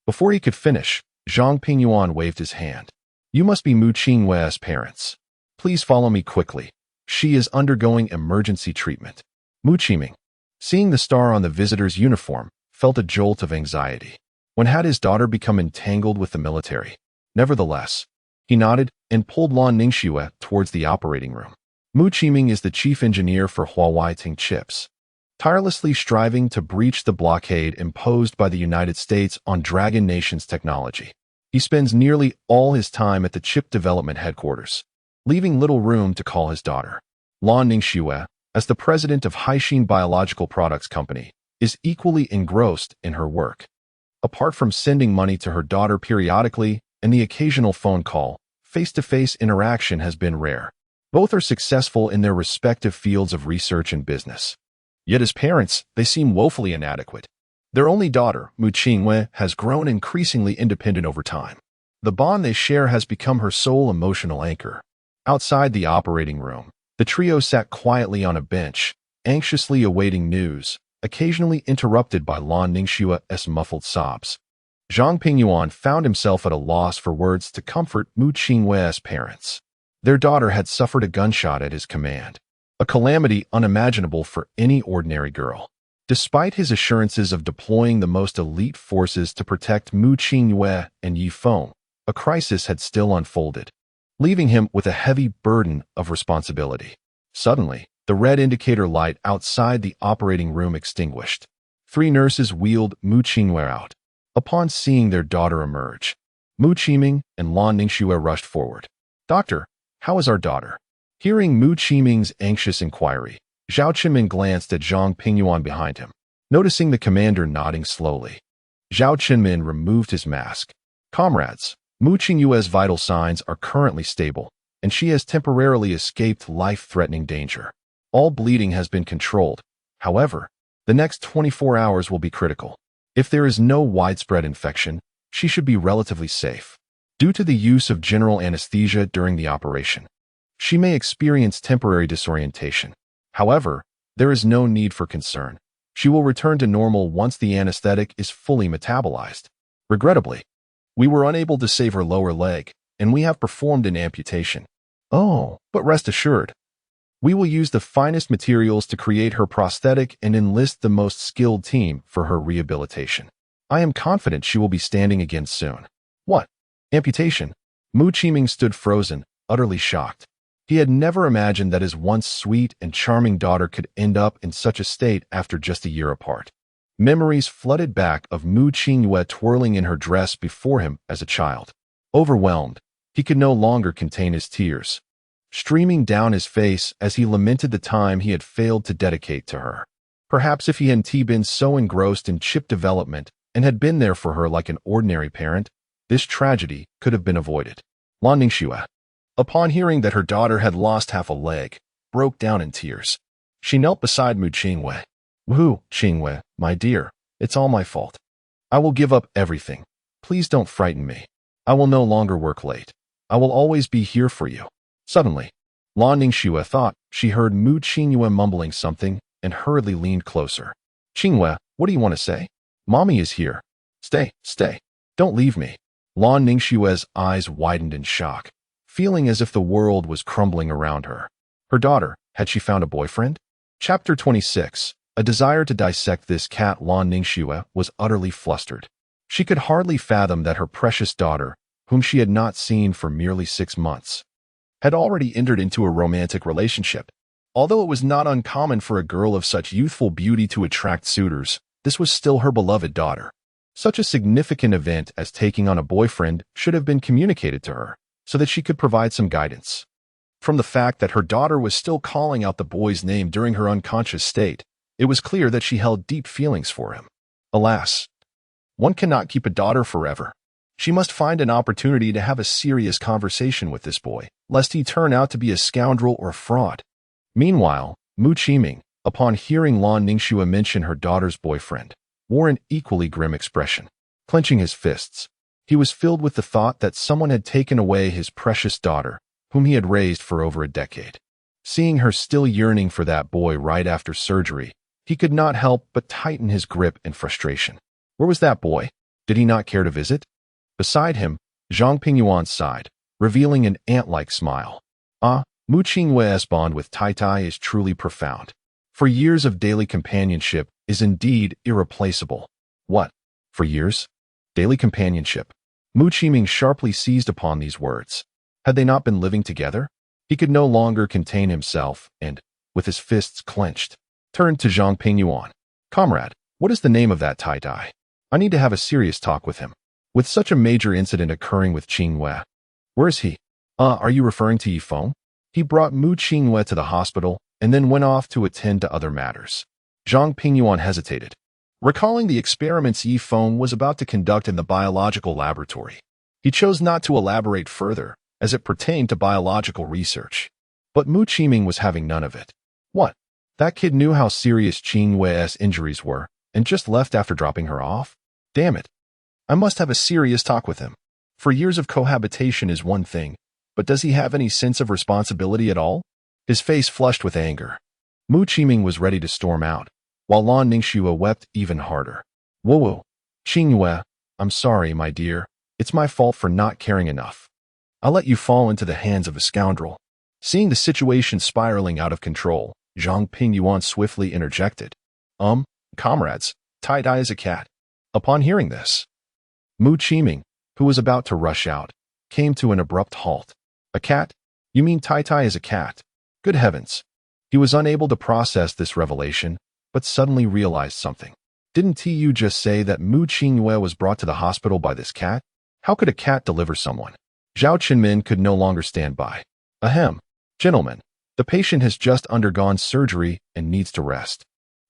Before he could finish, Zhang Pingyuan waved his hand. You must be Mu Qingwei's parents. Please follow me quickly. She is undergoing emergency treatment. Mu Qiming, seeing the star on the visitor's uniform, felt a jolt of anxiety. When had his daughter become entangled with the military? Nevertheless, he nodded and pulled Lan Ningxue towards the operating room. Mu Qiming is the chief engineer for Huawei chips, tirelessly striving to breach the blockade imposed by the United States on Dragon Nation's technology. He spends nearly all his time at the chip development headquarters, leaving little room to call his daughter. Lan Ningxue, as the president of Haixin Biological Products Company, is equally engrossed in her work. Apart from sending money to her daughter periodically and the occasional phone call, face-to-face interaction has been rare. Both are successful in their respective fields of research and business. Yet as parents, they seem woefully inadequate. Their only daughter, Mu Qingwei, has grown increasingly independent over time. The bond they share has become her sole emotional anchor. Outside the operating room, the trio sat quietly on a bench, anxiously awaiting news, occasionally interrupted by Lan Ningxue's muffled sobs. Zhang Pingyuan found himself at a loss for words to comfort Mu Qingwei's parents. Their daughter had suffered a gunshot at his command, a calamity unimaginable for any ordinary girl. Despite his assurances of deploying the most elite forces to protect Mu Qingwei and Yi Feng, a crisis had still unfolded, leaving him with a heavy burden of responsibility. Suddenly, the red indicator light outside the operating room extinguished. 3 nurses wheeled Mu Qingwei out. Upon seeing their daughter emerge, Mu Qiming and Lan Ningxue rushed forward. Doctor, how is our daughter? Hearing Mu Qiming's anxious inquiry, Zhao Chunmin glanced at Zhang Pingyuan behind him, noticing the commander nodding slowly. Zhao Chunmin removed his mask. Comrades, Mu Qingwei's vital signs are currently stable. and she has temporarily escaped life-threatening danger. All bleeding has been controlled. However, the next 24 hours will be critical. If there is no widespread infection, she should be relatively safe. Due to the use of general anesthesia during the operation, she may experience temporary disorientation. However, there is no need for concern. She will return to normal once the anesthetic is fully metabolized. Regrettably, we were unable to save her lower leg, and we have performed an amputation. Oh, but rest assured, we will use the finest materials to create her prosthetic and enlist the most skilled team for her rehabilitation. I am confident she will be standing again soon. What? Amputation? Mu Qiming stood frozen, utterly shocked. He had never imagined that his once sweet and charming daughter could end up in such a state after just a year apart. Memories flooded back of Mu Qingyue twirling in her dress before him as a child. Overwhelmed, he could no longer contain his tears, streaming down his face as he lamented the time he had failed to dedicate to her. Perhaps if he hadn't been so engrossed in chip development and had been there for her like an ordinary parent, this tragedy could have been avoided. Lan Ningxue, upon hearing that her daughter had lost half a leg, broke down in tears. She knelt beside Mu Qingyue. Wu, Qingyue, my dear, it's all my fault. I will give up everything. Please don't frighten me. I will no longer work late. I will always be here for you. Suddenly, Lan Ningxue thought she heard Mu Qingyue mumbling something and hurriedly leaned closer. Qingyue, what do you want to say? Mommy is here. Stay. Don't leave me. Lan Ningxue's eyes widened in shock, feeling as if the world was crumbling around her. Her daughter, had she found a boyfriend? Chapter 26. A desire to dissect this cat. Lan Ningxue was utterly flustered. She could hardly fathom that her precious daughter, whom she had not seen for merely 6 months, had already entered into a romantic relationship. Although it was not uncommon for a girl of such youthful beauty to attract suitors, this was still her beloved daughter. Such a significant event as taking on a boyfriend should have been communicated to her, so that she could provide some guidance. From the fact that her daughter was still calling out the boy's name during her unconscious state, it was clear that she held deep feelings for him. Alas, one cannot keep a daughter forever. She must find an opportunity to have a serious conversation with this boy, lest he turn out to be a scoundrel or a fraud. Meanwhile, Mu Qiming, upon hearing Lan Ningxue mention her daughter's boyfriend, wore an equally grim expression. Clenching his fists, he was filled with the thought that someone had taken away his precious daughter, whom he had raised for over a decade. Seeing her still yearning for that boy right after surgery, he could not help but tighten his grip in frustration. Where was that boy? Did he not care to visit? Beside him, Zhang Pingyuan sighed, revealing an ant-like smile. Mu Qingwe's bond with Tai Tai is truly profound. For years of daily companionship is indeed irreplaceable. What? For years? Daily companionship. Mu Qiming sharply seized upon these words. Had they not been living together? He could no longer contain himself and, with his fists clenched, turned to Zhang Pingyuan. Comrade, what is the name of that Tai Tai? I need to have a serious talk with him. With such a major incident occurring with Qingyue. Where is he? Are you referring to Yi Feng? He brought Mu Qingyue to the hospital and then went off to attend to other matters. Zhang Pingyuan hesitated, recalling the experiments Yi Feng was about to conduct in the biological laboratory. He chose not to elaborate further, as it pertained to biological research. But Mu Qiming was having none of it. What? That kid knew how serious Qingyue's injuries were, and just left after dropping her off? Damn it. I must have a serious talk with him. For years of cohabitation is one thing, but does he have any sense of responsibility at all? His face flushed with anger. Mu Qiming was ready to storm out, while Lan Ningxue wept even harder. Whoa, Qingyue, I'm sorry, my dear. It's my fault for not caring enough. I'll let you fall into the hands of a scoundrel. Seeing the situation spiraling out of control, Zhang Pingyuan swiftly interjected. Comrades, Tai Tai is a cat. Upon hearing this, Mu Qiming, who was about to rush out, came to an abrupt halt. A cat? You mean Tai Tai is a cat? Good heavens. He was unable to process this revelation, but suddenly realized something. Didn't you just say that Mu Qingyue was brought to the hospital by this cat? How could a cat deliver someone? Zhao Qinmin could no longer stand by. Ahem. Gentlemen, the patient has just undergone surgery and needs to rest.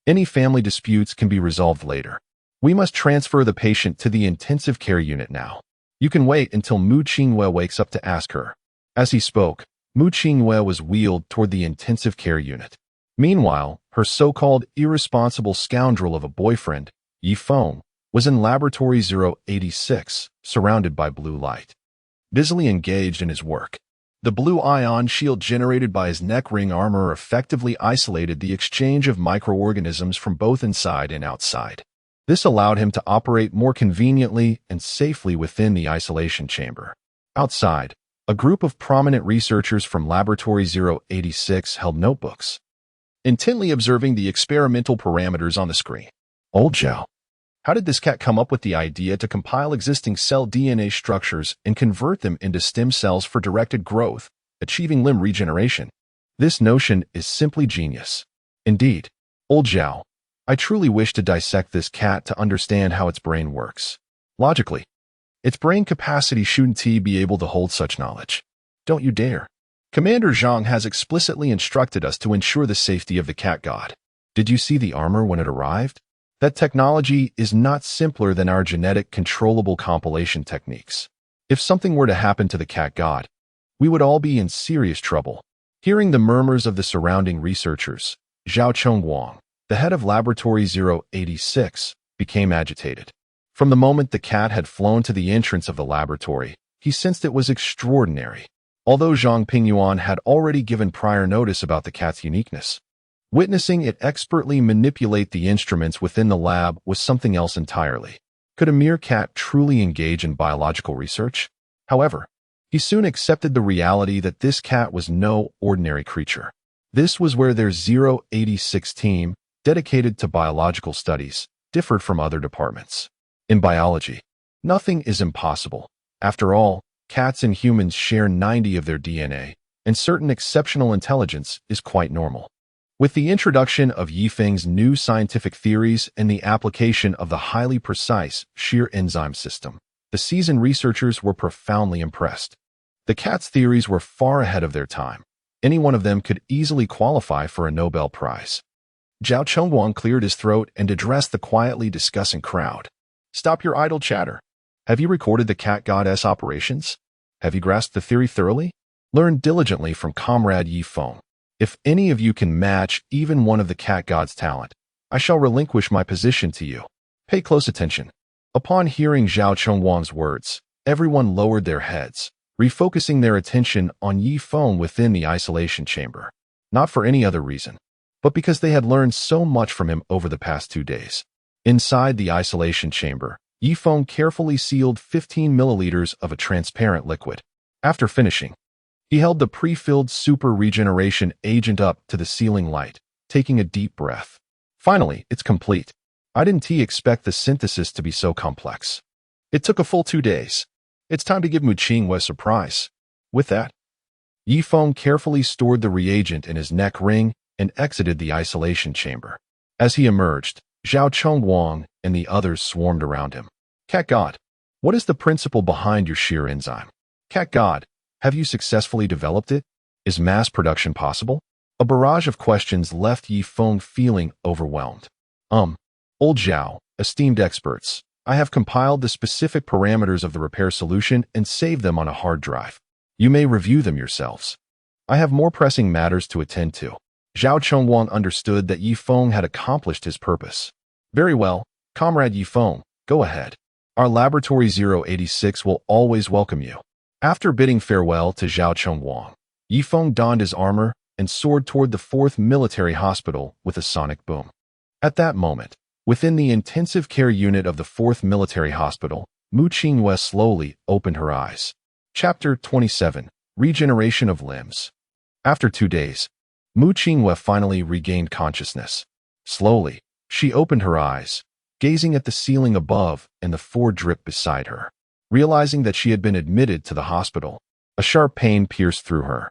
Any family disputes can be resolved later. We must transfer the patient to the intensive care unit now. You can wait until Mu Qingyue wakes up to ask her. As he spoke, Mu Qingyue was wheeled toward the intensive care unit. Meanwhile, her so-called irresponsible scoundrel of a boyfriend, Yi Feng, was in Laboratory 086, surrounded by blue light, busily engaged in his work. The blue ion shield generated by his neck ring armor effectively isolated the exchange of microorganisms from both inside and outside. This allowed him to operate more conveniently and safely within the isolation chamber. Outside, a group of prominent researchers from Laboratory 086 held notebooks, intently observing the experimental parameters on the screen. Old Zhao, how did this cat come up with the idea to compile existing cell DNA structures and convert them into stem cells for directed growth, achieving limb regeneration? This notion is simply genius. Indeed, Old Zhao, I truly wish to dissect this cat to understand how its brain works. Logically, its brain capacity shouldn't be able to hold such knowledge. Don't you dare. Commander Zhang has explicitly instructed us to ensure the safety of the cat god. Did you see the armor when it arrived? That technology is not simpler than our genetic controllable compilation techniques. If something were to happen to the cat god, we would all be in serious trouble. Hearing the murmurs of the surrounding researchers, Zhao Chengwang, the head of Laboratory 086, became agitated. From the moment the cat had flown to the entrance of the laboratory, he sensed it was extraordinary. Although Zhang Pingyuan had already given prior notice about the cat's uniqueness, witnessing it expertly manipulate the instruments within the lab was something else entirely. Could a mere cat truly engage in biological research? However, he soon accepted the reality that this cat was no ordinary creature. This was where their 086 team, dedicated to biological studies, differed from other departments. In biology, nothing is impossible. After all, cats and humans share 90 of their DNA, and certain exceptional intelligence is quite normal. With the introduction of Yi Feng's new scientific theories and the application of the highly precise shear enzyme system, the seasoned researchers were profoundly impressed. The cat's theories were far ahead of their time. Any one of them could easily qualify for a Nobel Prize. Zhao Chengguang cleared his throat and addressed the quietly discussing crowd. Stop your idle chatter. Have you recorded the cat goddess operations? Have you grasped the theory thoroughly? Learn diligently from Comrade Yi Feng. If any of you can match even one of the cat god's talent, I shall relinquish my position to you. Pay close attention. Upon hearing Zhao Chengguang's words, everyone lowered their heads, refocusing their attention on Yi Feng within the isolation chamber. Not for any other reason, but because they had learned so much from him over the past 2 days. Inside the isolation chamber, Yi Feng carefully sealed 15 milliliters of a transparent liquid. After finishing, he held the pre-filled super regeneration agent up to the ceiling light, taking a deep breath. Finally, it's complete. I didn't expect the synthesis to be so complex. It took a full 2 days. It's time to give Mu Qingyue a surprise. With that, Yi Feng carefully stored the reagent in his neck ring and exited the isolation chamber. As he emerged, Zhao Chengguang and the others swarmed around him. Cat God, what is the principle behind your shear enzyme? Cat God, have you successfully developed it? Is mass production possible? A barrage of questions left Yi Feng feeling overwhelmed. Old Zhao, esteemed experts, I have compiled the specific parameters of the repair solution and saved them on a hard drive. You may review them yourselves. I have more pressing matters to attend to. Zhao Chengguang understood that Yi Feng had accomplished his purpose. Very well, Comrade Yi Feng, go ahead. Our Laboratory 086 will always welcome you. After bidding farewell to Zhao Chengguang, Yi Feng donned his armor and soared toward the 4th Military Hospital with a sonic boom. At that moment, within the intensive care unit of the 4th Military Hospital, Mu Qingyue slowly opened her eyes. Chapter 27, Regeneration of Limbs. After 2 days, Mu Qingyue finally regained consciousness. Slowly, she opened her eyes, gazing at the ceiling above and the 4 drip beside her. Realizing that she had been admitted to the hospital, a sharp pain pierced through her.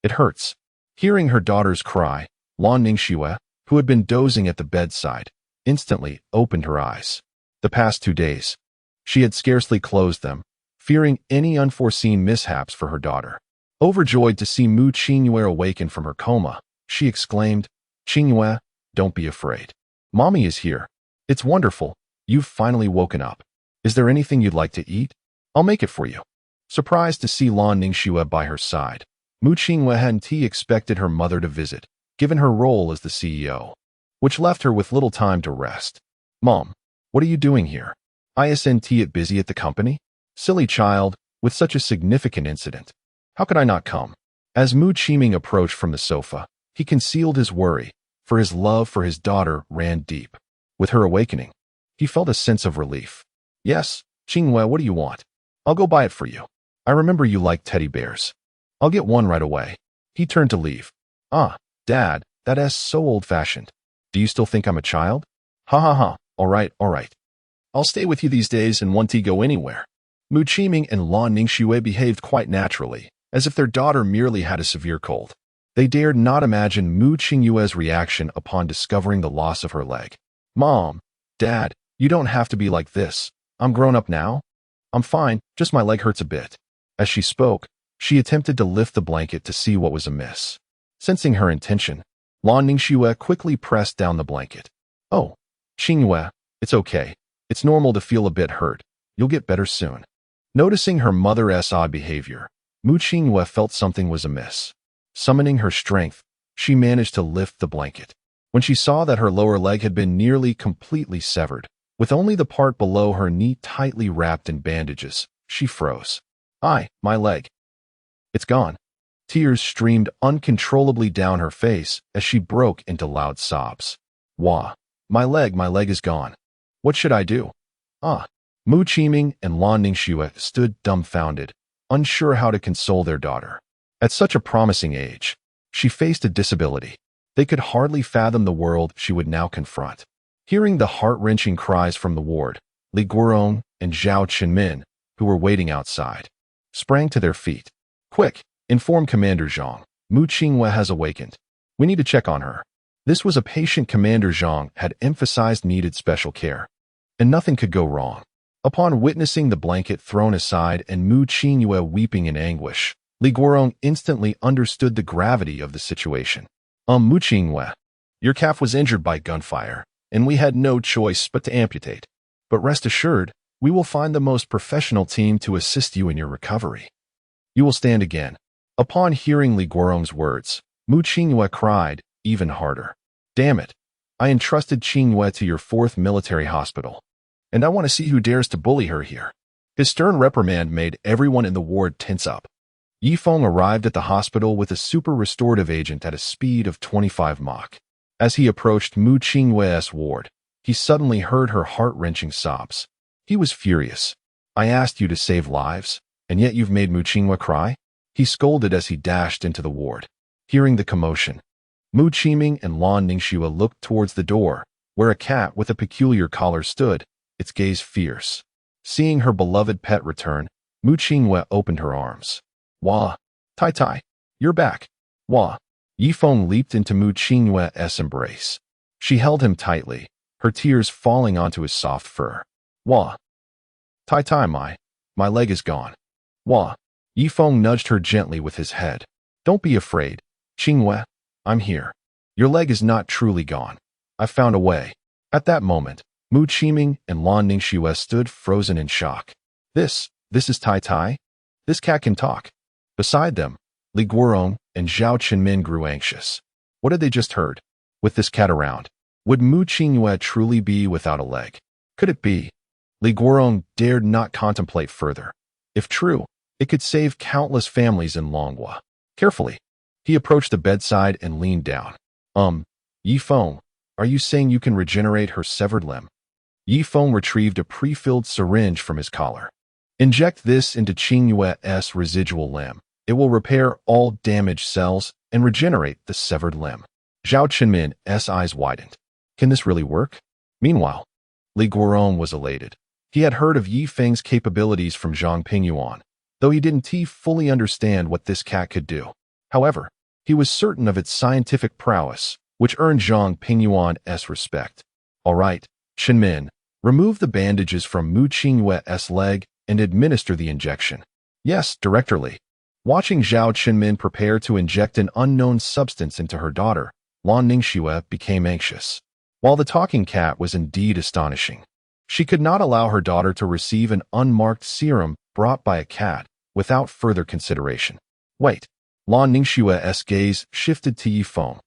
It hurts. Hearing her daughter's cry, Lan Ningxue, who had been dozing at the bedside, instantly opened her eyes. The past 2 days, she had scarcely closed them, fearing any unforeseen mishaps for her daughter. Overjoyed to see Mu Qingyue awaken from her coma, she exclaimed, Qingyue, don't be afraid. Mommy is here. It's wonderful. You've finally woken up. Is there anything you'd like to eat? I'll make it for you. Surprised to see Lan Ningxue by her side, Mu Qinghua hadn't expected her mother to visit, given her role as the CEO, which left her with little time to rest. Mom, what are you doing here? Isn't it busy at the company? Silly child, with such a significant incident. How could I not come? As Mu Qiming approached from the sofa, he concealed his worry, for his love for his daughter ran deep. With her awakening, he felt a sense of relief. Yes, Qinghua, what do you want? I'll go buy it for you. I remember you like teddy bears. I'll get one right away. He turned to leave. Ah, Dad, that's so old-fashioned. Do you still think I'm a child? Ha ha ha, all right. I'll stay with you these days and won't go anywhere. Mu Qiming and Lan Ningxue behaved quite naturally, as if their daughter merely had a severe cold. They dared not imagine Mu Qinghue's reaction upon discovering the loss of her leg. Mom, Dad, you don't have to be like this. I'm grown up now. I'm fine, just my leg hurts a bit. As she spoke, she attempted to lift the blanket to see what was amiss. Sensing her intention, Lan Ningxue quickly pressed down the blanket. Oh, Qinghue, it's okay. It's normal to feel a bit hurt. You'll get better soon. Noticing her mother's odd behavior, Mu Qinghue felt something was amiss. Summoning her strength, she managed to lift the blanket. When she saw that her lower leg had been nearly completely severed, with only the part below her knee tightly wrapped in bandages, she froze. My leg. It's gone. Tears streamed uncontrollably down her face as she broke into loud sobs. Wah, my leg is gone. What should I do? Mu Qiming and Lan Ningxue stood dumbfounded, unsure how to console their daughter. At such a promising age, she faced a disability. They could hardly fathom the world she would now confront. Hearing the heart-wrenching cries from the ward, Li Guorong and Zhao Qinmin, who were waiting outside, sprang to their feet. Quick, inform Commander Zhang. Mu Qinghua has awakened. We need to check on her. This was a patient Commander Zhang had emphasized needed special care, and nothing could go wrong. Upon witnessing the blanket thrown aside and Mu Qinghua weeping in anguish, Li Guorong instantly understood the gravity of the situation. Mu Qinghua, your calf was injured by gunfire, and we had no choice but to amputate. But rest assured, we will find the most professional team to assist you in your recovery. You will stand again. Upon hearing Li Guorong's words, Mu Qinghua cried even harder. Damn it! I entrusted Qinghua to your 4th military hospital, and I want to see who dares to bully her here. His stern reprimand made everyone in the ward tense up. Feng arrived at the hospital with a super restorative agent at a speed of 25 Mach. As he approached Mu Qinghue's ward, he suddenly heard her heart-wrenching sobs. He was furious. I asked you to save lives, and yet you've made Mu Qinghua cry? He scolded as he dashed into the ward. Hearing the commotion, Mu Qiming and Lan Ningxue looked towards the door, where a cat with a peculiar collar stood, its gaze fierce. Seeing her beloved pet return, Mu Qinghua opened her arms. Wah, Tai, you're back. Wah. Feng leaped into Mu Qinghue's embrace. She held him tightly, her tears falling onto his soft fur. Wah. Tai, my leg is gone. Wah. Feng nudged her gently with his head. Don't be afraid. Qinghue, I'm here. Your leg is not truly gone. I found a way. At that moment, Mu Qiming and Lan Ningxue stood frozen in shock. This is Tai? This cat can talk. Beside them, Li Guorong and Zhao Qinmin grew anxious. What had they just heard? With this cat around, would Mu Qinghua truly be without a leg? Could it be? Li Guorong dared not contemplate further. If true, it could save countless families in Longhua. Carefully, he approached the bedside and leaned down. Feng, are you saying you can regenerate her severed limb? Feng retrieved a pre-filled syringe from his collar. Inject this into Qinghue's residual limb. It will repair all damaged cells and regenerate the severed limb. Zhao Qinmin's eyes widened. Can this really work? Meanwhile, Li Guorong was elated. He had heard of Feng's capabilities from Zhang Pingyuan, though he didn't fully understand what this cat could do. However, he was certain of its scientific prowess, which earned Zhang Pingyuan's respect. All right, Qinmin, remove the bandages from Mu Qinghue's leg and administer the injection. Yes, Director Li. Watching Zhao Qinmin prepare to inject an unknown substance into her daughter, Lan Ningxue became anxious. While the talking cat was indeed astonishing, she could not allow her daughter to receive an unmarked serum brought by a cat without further consideration. Wait, Lan Ningxue's gaze shifted to Yi Feng,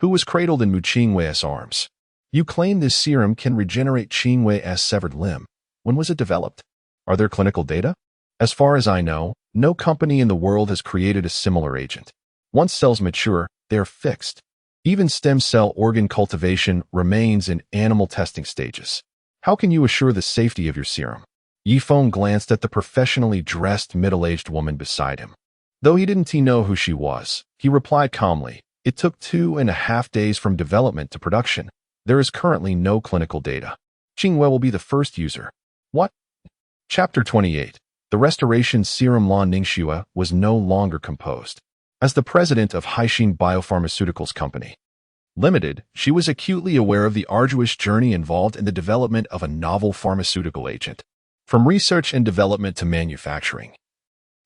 who was cradled in Mu Qingwei's arms. You claim this serum can regenerate Qingwei's severed limb. When was it developed? Are there clinical data? As far as I know, no company in the world has created a similar agent. Once cells mature, they are fixed. Even stem cell organ cultivation remains in animal testing stages. How can you assure the safety of your serum? Yi Feng glanced at the professionally dressed middle-aged woman beside him. Though he didn't know who she was, he replied calmly, "It took 2.5 days from development to production. There is currently no clinical data. Qingwei will be the first user." What? Chapter 28. The restoration serum Lan Ningxue was no longer composed. As the president of Haixin Biopharmaceuticals Company Limited, she was acutely aware of the arduous journey involved in the development of a novel pharmaceutical agent. From research and development to manufacturing.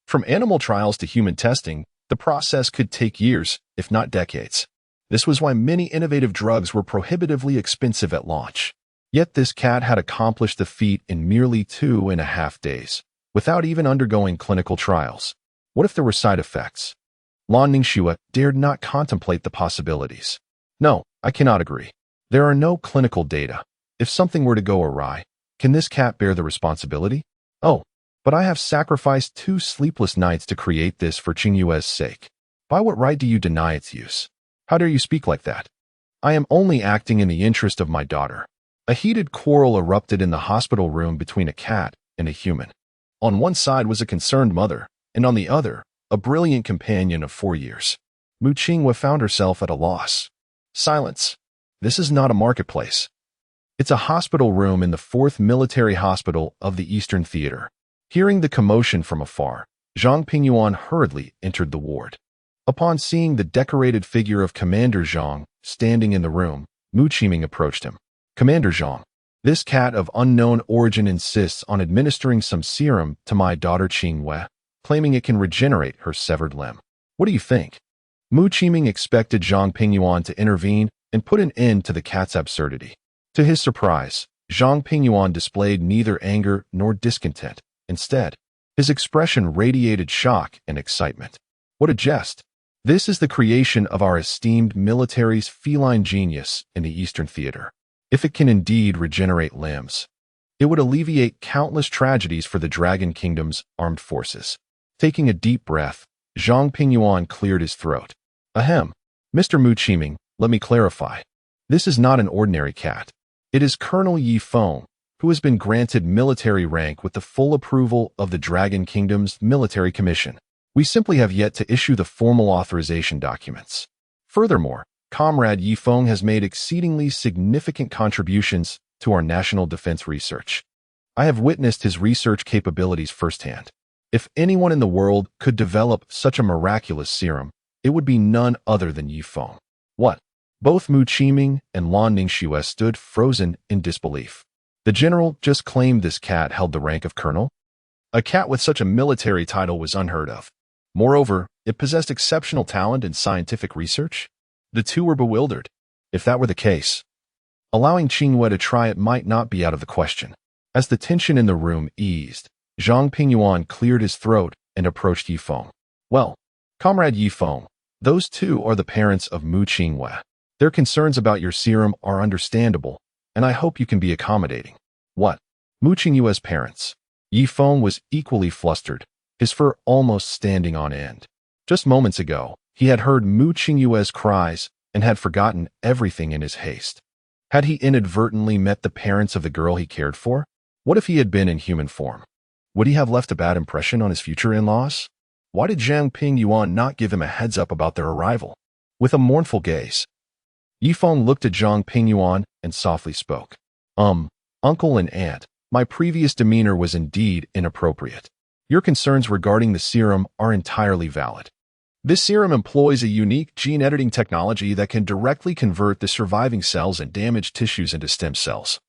From animal trials to human testing, the process could take years, if not decades. This was why many innovative drugs were prohibitively expensive at launch. Yet this cat had accomplished the feat in merely 2.5 days, without even undergoing clinical trials. What if there were side effects? Lan Ningxue dared not contemplate the possibilities. No, I cannot agree. There are no clinical data. If something were to go awry, can this cat bear the responsibility? Oh, but I have sacrificed 2 sleepless nights to create this for Qingyue's sake. By what right do you deny its use? How dare you speak like that? I am only acting in the interest of my daughter. A heated quarrel erupted in the hospital room between a cat and a human. On one side was a concerned mother, and on the other, a brilliant companion of 4 years. Mu Qingwei found herself at a loss. Silence. This is not a marketplace. It's a hospital room in the 4th Military Hospital of the Eastern Theater. Hearing the commotion from afar, Zhang Pingyuan hurriedly entered the ward. Upon seeing the decorated figure of Commander Zhang standing in the room, Mu Qiming approached him. "Commander Zhang, this cat of unknown origin insists on administering some serum to my daughter Qingwei, claiming it can regenerate her severed limb. What do you think?" Mu Qiming expected Zhang Pingyuan to intervene and put an end to the cat's absurdity. To his surprise, Zhang Pingyuan displayed neither anger nor discontent. Instead, his expression radiated shock and excitement. What a jest! This is the creation of our esteemed military's feline genius in the Eastern Theater. If it can indeed regenerate limbs, it would alleviate countless tragedies for the Dragon Kingdom's armed forces. Taking a deep breath, Zhang Pingyuan cleared his throat. Ahem. Mr. Mu Qiming, let me clarify. This is not an ordinary cat. It is Colonel Yi Feng, who has been granted military rank with the full approval of the Dragon Kingdom's military commission. We simply have yet to issue the formal authorization documents. Furthermore, Comrade Yi Feng has made exceedingly significant contributions to our national defense research. I have witnessed his research capabilities firsthand. If anyone in the world could develop such a miraculous serum, it would be none other than Yi Feng. What? Both Mu Qiming and Lan Ningxue stood frozen in disbelief. The general just claimed this cat held the rank of colonel? A cat with such a military title was unheard of. Moreover, it possessed exceptional talent in scientific research. The two were bewildered. If that were the case, allowing Qingwei to try it might not be out of the question. As the tension in the room eased, Zhang Pingyuan cleared his throat and approached Yi Feng. Well, Comrade Yi Feng, those two are the parents of Mu Qingwei. Their concerns about your serum are understandable, and I hope you can be accommodating. What? Mu Qingwei's parents? Yi Feng was equally flustered, his fur almost standing on end. Just moments ago, he had heard Mu Qingwei's cries and had forgotten everything in his haste. Had he inadvertently met the parents of the girl he cared for? What if he had been in human form? Would he have left a bad impression on his future in-laws? Why did Zhang Pingyuan not give him a heads up about their arrival? With a mournful gaze, Yi Feng looked at Zhang Pingyuan and softly spoke. Uncle and aunt, my previous demeanor was indeed inappropriate. Your concerns regarding the serum are entirely valid. This serum employs a unique gene editing technology that can directly convert the surviving cells and damaged tissues into stem cells,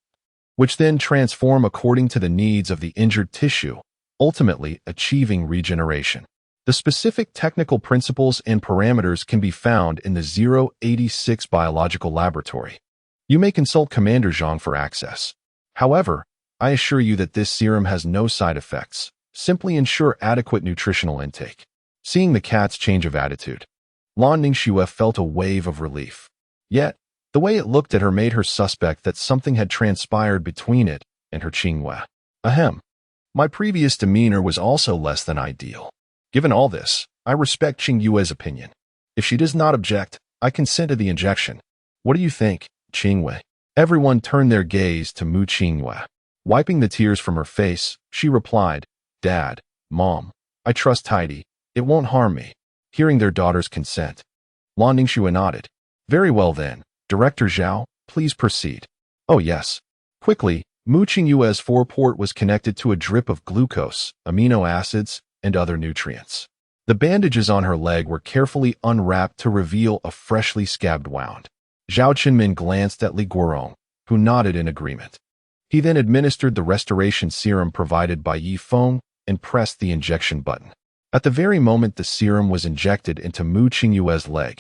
which then transform according to the needs of the injured tissue, ultimately achieving regeneration. The specific technical principles and parameters can be found in the 086 Biological Laboratory. You may consult Commander Zhang for access. However, I assure you that this serum has no side effects. Simply ensure adequate nutritional intake. Seeing the cat's change of attitude, Lan Ningxue felt a wave of relief. Yet, the way it looked at her made her suspect that something had transpired between it and her Qingyue. Ahem. My previous demeanor was also less than ideal. Given all this, I respect Qingyue's opinion. If she does not object, I consent to the injection. What do you think, Qingyue? Everyone turned their gaze to Mu Qingyue. Wiping the tears from her face, she replied, Dad, Mom, I trust Tidy. It won't harm me. Hearing their daughter's consent, Lan Ningxue nodded. Very well then, Director Zhao, please proceed. Oh yes. Quickly, Mu Qingyue's foreport was connected to a drip of glucose, amino acids, and other nutrients. The bandages on her leg were carefully unwrapped to reveal a freshly scabbed wound. Zhao Qinmin glanced at Li Guorong, who nodded in agreement. He then administered the restoration serum provided by Yi Feng and pressed the injection button. At the very moment the serum was injected into Mu Qingyue's leg,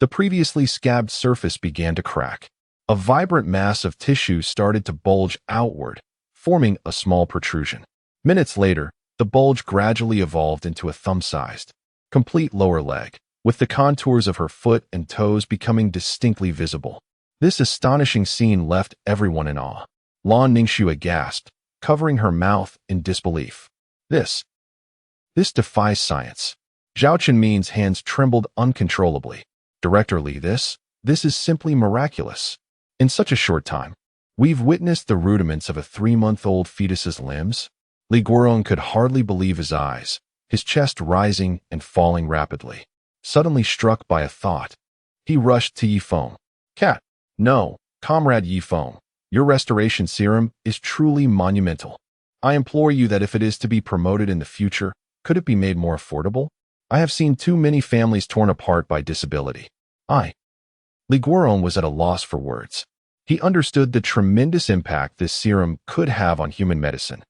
the previously scabbed surface began to crack. A vibrant mass of tissue started to bulge outward, forming a small protrusion. Minutes later, the bulge gradually evolved into a thumb-sized, complete lower leg, with the contours of her foot and toes becoming distinctly visible. This astonishing scene left everyone in awe. Lan Ningxue gasped, covering her mouth in disbelief. This defies science. Zhao Qinmin's hands trembled uncontrollably. Director Li, this is simply miraculous. In such a short time, we've witnessed the rudiments of a 3-month-old fetus's limbs. Li Guorong could hardly believe his eyes, his chest rising and falling rapidly. Suddenly struck by a thought, he rushed to Yi Feng. Cat, no, Comrade Yi Feng, your restoration serum is truly monumental. I implore you that if it is to be promoted in the future, could it be made more affordable? I have seen too many families torn apart by disability. Li Guorong was at a loss for words. He understood the tremendous impact this serum could have on human medicine.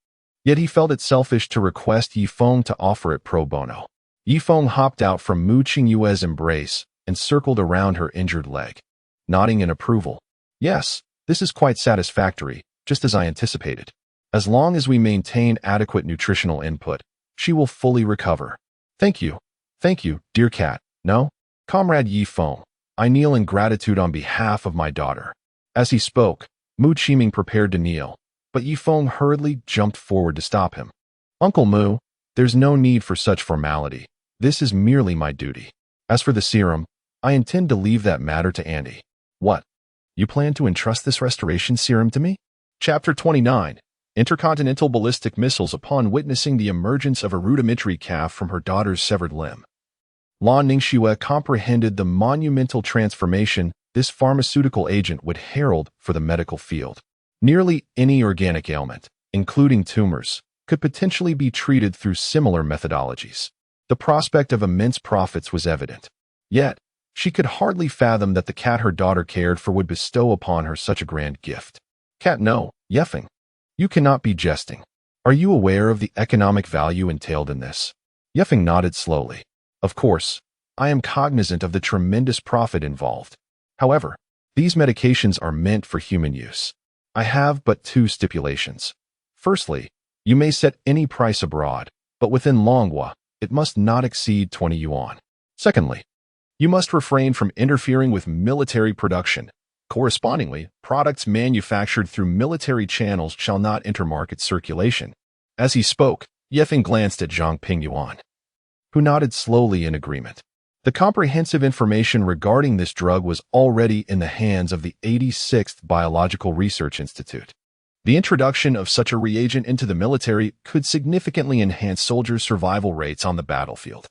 Yet he felt it selfish to request Yi Feng to offer it pro bono. Yi Feng hopped out from Mu Qingyue's embrace and circled around her injured leg, nodding in approval. Yes, this is quite satisfactory, just as I anticipated. As long as we maintain adequate nutritional input, she will fully recover. Thank you, dear cat. No, Comrade Yi Feng, I kneel in gratitude on behalf of my daughter. As he spoke, Mu Qiming prepared to kneel, but Yi Feng hurriedly jumped forward to stop him. Uncle Mu, there's no need for such formality. This is merely my duty. As for the serum, I intend to leave that matter to Andy. What? You plan to entrust this restoration serum to me? Chapter 29. Intercontinental ballistic missiles upon witnessing the emergence of a rudimentary calf from her daughter's severed limb. Lan Ningxue comprehended the monumental transformation this pharmaceutical agent would herald for the medical field. Nearly any organic ailment, including tumors, could potentially be treated through similar methodologies. The prospect of immense profits was evident. Yet, she could hardly fathom that the cat her daughter cared for would bestow upon her such a grand gift. Cat, no, Feng. You cannot be jesting. Are you aware of the economic value entailed in this? Feng nodded slowly. Of course, I am cognizant of the tremendous profit involved. However, these medications are meant for human use. I have but 2 stipulations. Firstly, you may set any price abroad, but within Longhua, it must not exceed 20 yuan. Secondly, you must refrain from interfering with military production. Correspondingly, products manufactured through military channels shall not enter market circulation. As he spoke, Feng glanced at Zhang Pingyuan, who nodded slowly in agreement. The comprehensive information regarding this drug was already in the hands of the 86th Biological Research Institute. The introduction of such a reagent into the military could significantly enhance soldiers' survival rates on the battlefield.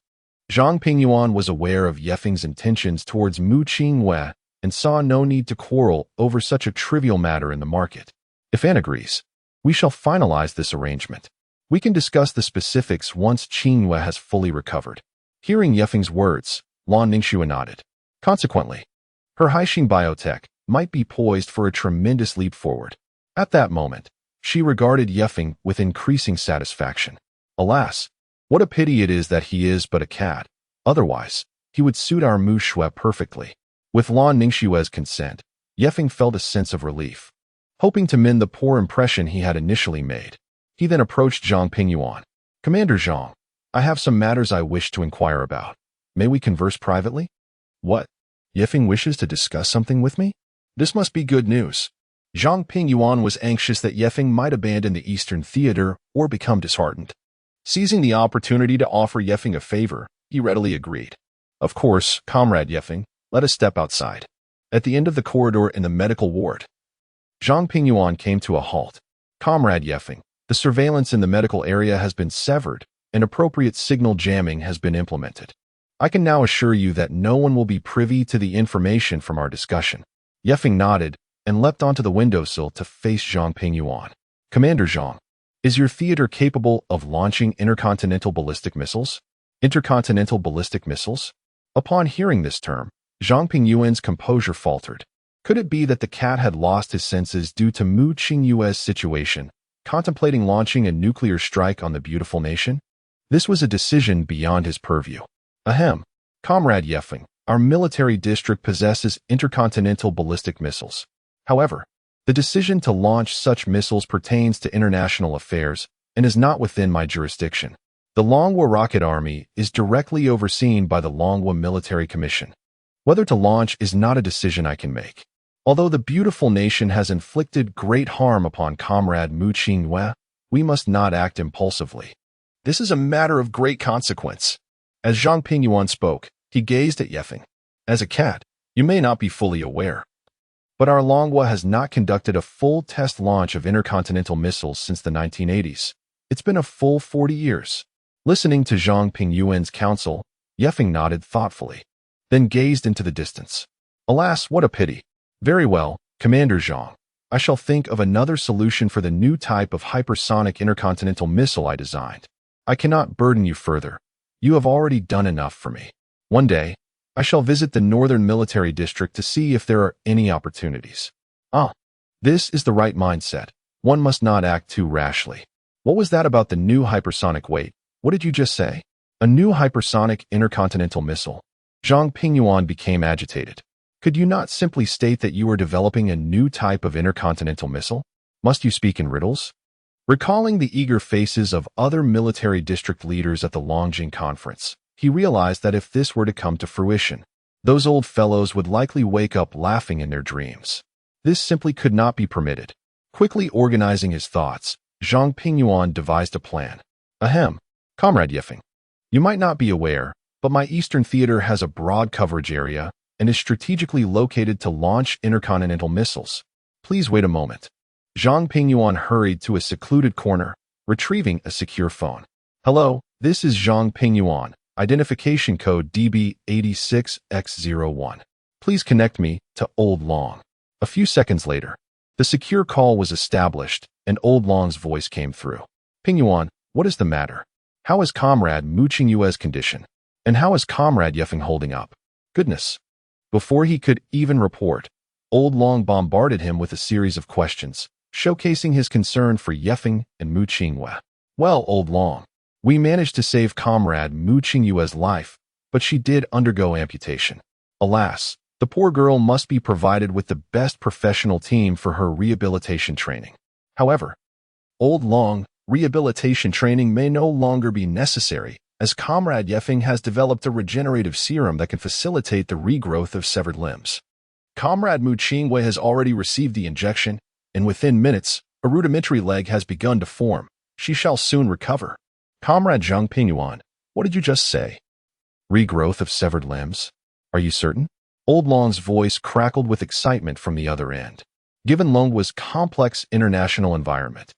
Zhang Pingyuan was aware of Feng's intentions towards Mu Qingyue and saw no need to quarrel over such a trivial matter in the market. If Anne agrees, we shall finalize this arrangement. We can discuss the specifics once Qingyue has fully recovered. Hearing Feng's words, Lan Ningxue nodded. Consequently, her Haixing biotech might be poised for a tremendous leap forward. At that moment, she regarded Feng with increasing satisfaction. Alas, what a pity it is that he is but a cat. Otherwise, he would suit our Mu Shui perfectly. With Lan Ningxue's consent, Feng felt a sense of relief. Hoping to mend the poor impression he had initially made, he then approached Zhang Pingyuan. Commander Zhang, I have some matters I wish to inquire about. May we converse privately? What? Yefeng wishes to discuss something with me? This must be good news. Zhang Pingyuan was anxious that Yefeng might abandon the Eastern Theater or become disheartened. Seizing the opportunity to offer Yefeng a favor, he readily agreed. Of course, Comrade Yefeng, let us step outside. At the end of the corridor in the medical ward, Zhang Pingyuan came to a halt. Comrade Yefeng, the surveillance in the medical area has been severed, and appropriate signal jamming has been implemented. I can now assure you that no one will be privy to the information from our discussion. Yefeng nodded and leapt onto the windowsill to face Zhang Pingyuan. Commander Zhang, is your theater capable of launching intercontinental ballistic missiles? Intercontinental ballistic missiles? Upon hearing this term, Zhang Pingyuan's composure faltered. Could it be that the cat had lost his senses due to Mu Qingyue's situation, contemplating launching a nuclear strike on the beautiful nation? This was a decision beyond his purview. Ahem. Comrade Yefeng, our military district possesses intercontinental ballistic missiles. However, the decision to launch such missiles pertains to international affairs and is not within my jurisdiction. The Longhua Rocket Army is directly overseen by the Longhua Military Commission. Whether to launch is not a decision I can make. Although the beautiful nation has inflicted great harm upon Comrade Mu Qingyue, we must not act impulsively. This is a matter of great consequence. As Zhang Pingyuan spoke, he gazed at Yefeng. As a cat, you may not be fully aware, but our Longhua has not conducted a full test launch of intercontinental missiles since the 1980s. It's been a full 40 years. Listening to Zhang Pingyuan's counsel, Yefeng nodded thoughtfully, then gazed into the distance. Alas, what a pity. Very well, Commander Zhang. I shall think of another solution for the new type of hypersonic intercontinental missile I designed. I cannot burden you further. You have already done enough for me. One day, I shall visit the Northern Military District to see if there are any opportunities. This is the right mindset. One must not act too rashly. What was that about the new hypersonic weight? What did you just say? A new hypersonic intercontinental missile. Zhang Pingyuan became agitated. Could you not simply state that you are developing a new type of intercontinental missile? Must you speak in riddles? Recalling the eager faces of other military district leaders at the Longjing conference, he realized that if this were to come to fruition, those old fellows would likely wake up laughing in their dreams. This simply could not be permitted. Quickly organizing his thoughts, Zhang Pingyuan devised a plan. Ahem. Comrade Yefeng, you might not be aware, but my Eastern Theater has a broad coverage area and is strategically located to launch intercontinental missiles. Please wait a moment. Zhang Pingyuan hurried to a secluded corner, retrieving a secure phone. Hello, this is Zhang Pingyuan, identification code DB86X01. Please connect me to Old Long. A few seconds later, the secure call was established and Old Long's voice came through. Pingyuan, what is the matter? How is Comrade Mu Qingyue's condition? And how is Comrade Yefeng holding up? Goodness. Before he could even report, Old Long bombarded him with a series of questions, showcasing his concern for Yefeng and Mu Qingyue. Well, Old Long, we managed to save Comrade Mu Qingyue's life, but she did undergo amputation. Alas, the poor girl must be provided with the best professional team for her rehabilitation training. However, Old Long, rehabilitation training may no longer be necessary, as Comrade Yefeng has developed a regenerative serum that can facilitate the regrowth of severed limbs. Comrade Mu Qingyue has already received the injection, and within minutes, a rudimentary leg has begun to form. She shall soon recover. Comrade Zhang Pingyuan, what did you just say? Regrowth of severed limbs? Are you certain? Old Long's voice crackled with excitement from the other end. Given Longhua's complex international environment,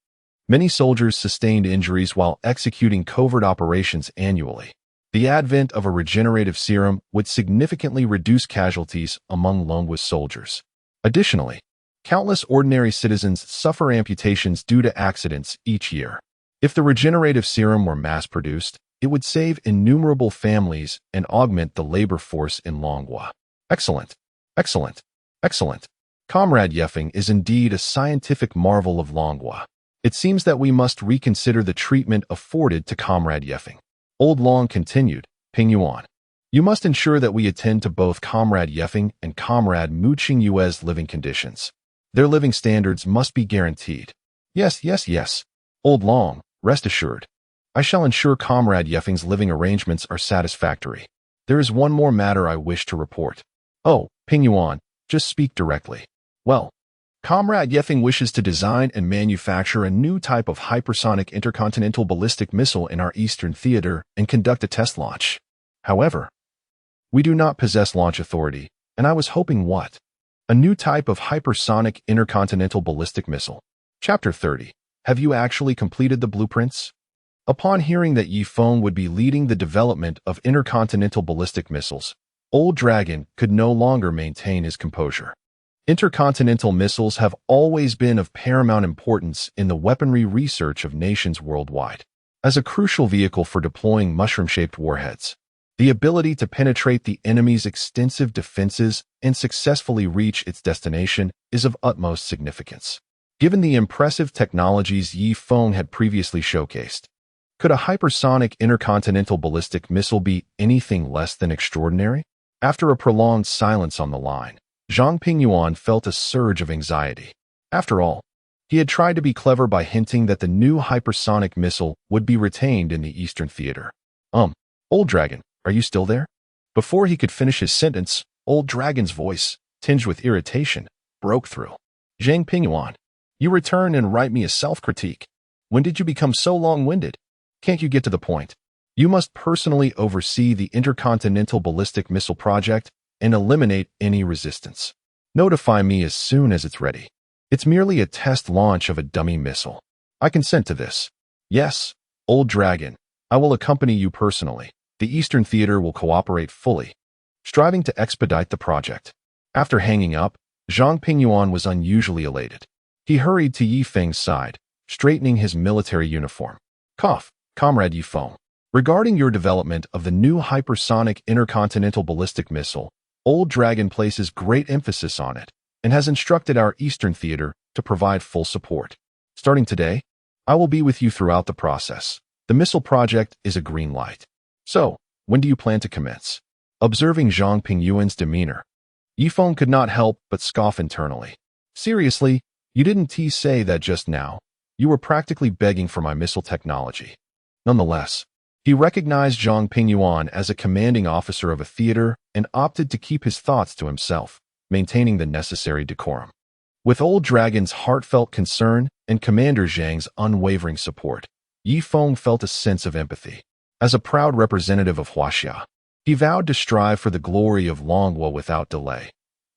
many soldiers sustained injuries while executing covert operations annually. The advent of a regenerative serum would significantly reduce casualties among Longhua's soldiers. Additionally, countless ordinary citizens suffer amputations due to accidents each year. If the regenerative serum were mass-produced, it would save innumerable families and augment the labor force in Longhua. Excellent, excellent, excellent. Comrade Yefeng is indeed a scientific marvel of Longhua. It seems that we must reconsider the treatment afforded to Comrade Yefeng. Old Long continued, Pingyuan, you must ensure that we attend to both Comrade Yefeng and Comrade Mu Qingyue's living conditions. Their living standards must be guaranteed. Yes. Old Long, rest assured. I shall ensure Comrade Yeffing's living arrangements are satisfactory. There is one more matter I wish to report. Oh, Ping Yuan, just speak directly. Well, Comrade Yeffing wishes to design and manufacture a new type of hypersonic intercontinental ballistic missile in our Eastern Theater and conduct a test launch. However, we do not possess launch authority, and I was hoping what? A new type of hypersonic intercontinental ballistic missile. Chapter 30. Have you actually completed the blueprints? Upon hearing that Feng would be leading the development of intercontinental ballistic missiles, Old Dragon could no longer maintain his composure. Intercontinental missiles have always been of paramount importance in the weaponry research of nations worldwide. As a crucial vehicle for deploying mushroom-shaped warheads, the ability to penetrate the enemy's extensive defenses and successfully reach its destination is of utmost significance. Given the impressive technologies Feng had previously showcased, could a hypersonic intercontinental ballistic missile be anything less than extraordinary? After a prolonged silence on the line, Zhang Pingyuan felt a surge of anxiety. After all, he had tried to be clever by hinting that the new hypersonic missile would be retained in the Eastern Theater. Old Dragon, are you still there? Before he could finish his sentence, Old Dragon's voice, tinged with irritation, broke through. Zhang Pingyuan, you return and write me a self-critique. When did you become so long-winded? Can't you get to the point? You must personally oversee the intercontinental ballistic missile project and eliminate any resistance. Notify me as soon as it's ready. It's merely a test launch of a dummy missile. I consent to this. Yes, Old Dragon, I will accompany you personally. The Eastern Theater will cooperate fully, striving to expedite the project. After hanging up, Zhang Pingyuan was unusually elated. He hurried to Feng's side, straightening his military uniform. Comrade Feng, regarding your development of the new hypersonic intercontinental ballistic missile, Old Dragon places great emphasis on it and has instructed our Eastern Theater to provide full support. Starting today, I will be with you throughout the process. The missile project is a green light. So, when do you plan to commence? Observing Zhang Pingyuan's demeanor, Feng could not help but scoff internally. Seriously, you didn't say that just now. You were practically begging for my missile technology. Nonetheless, he recognized Zhang Pingyuan as a commanding officer of a theater and opted to keep his thoughts to himself, maintaining the necessary decorum. With Old Dragon's heartfelt concern and Commander Zhang's unwavering support, Feng felt a sense of empathy. As a proud representative of Huaxia, he vowed to strive for the glory of Longwa without delay.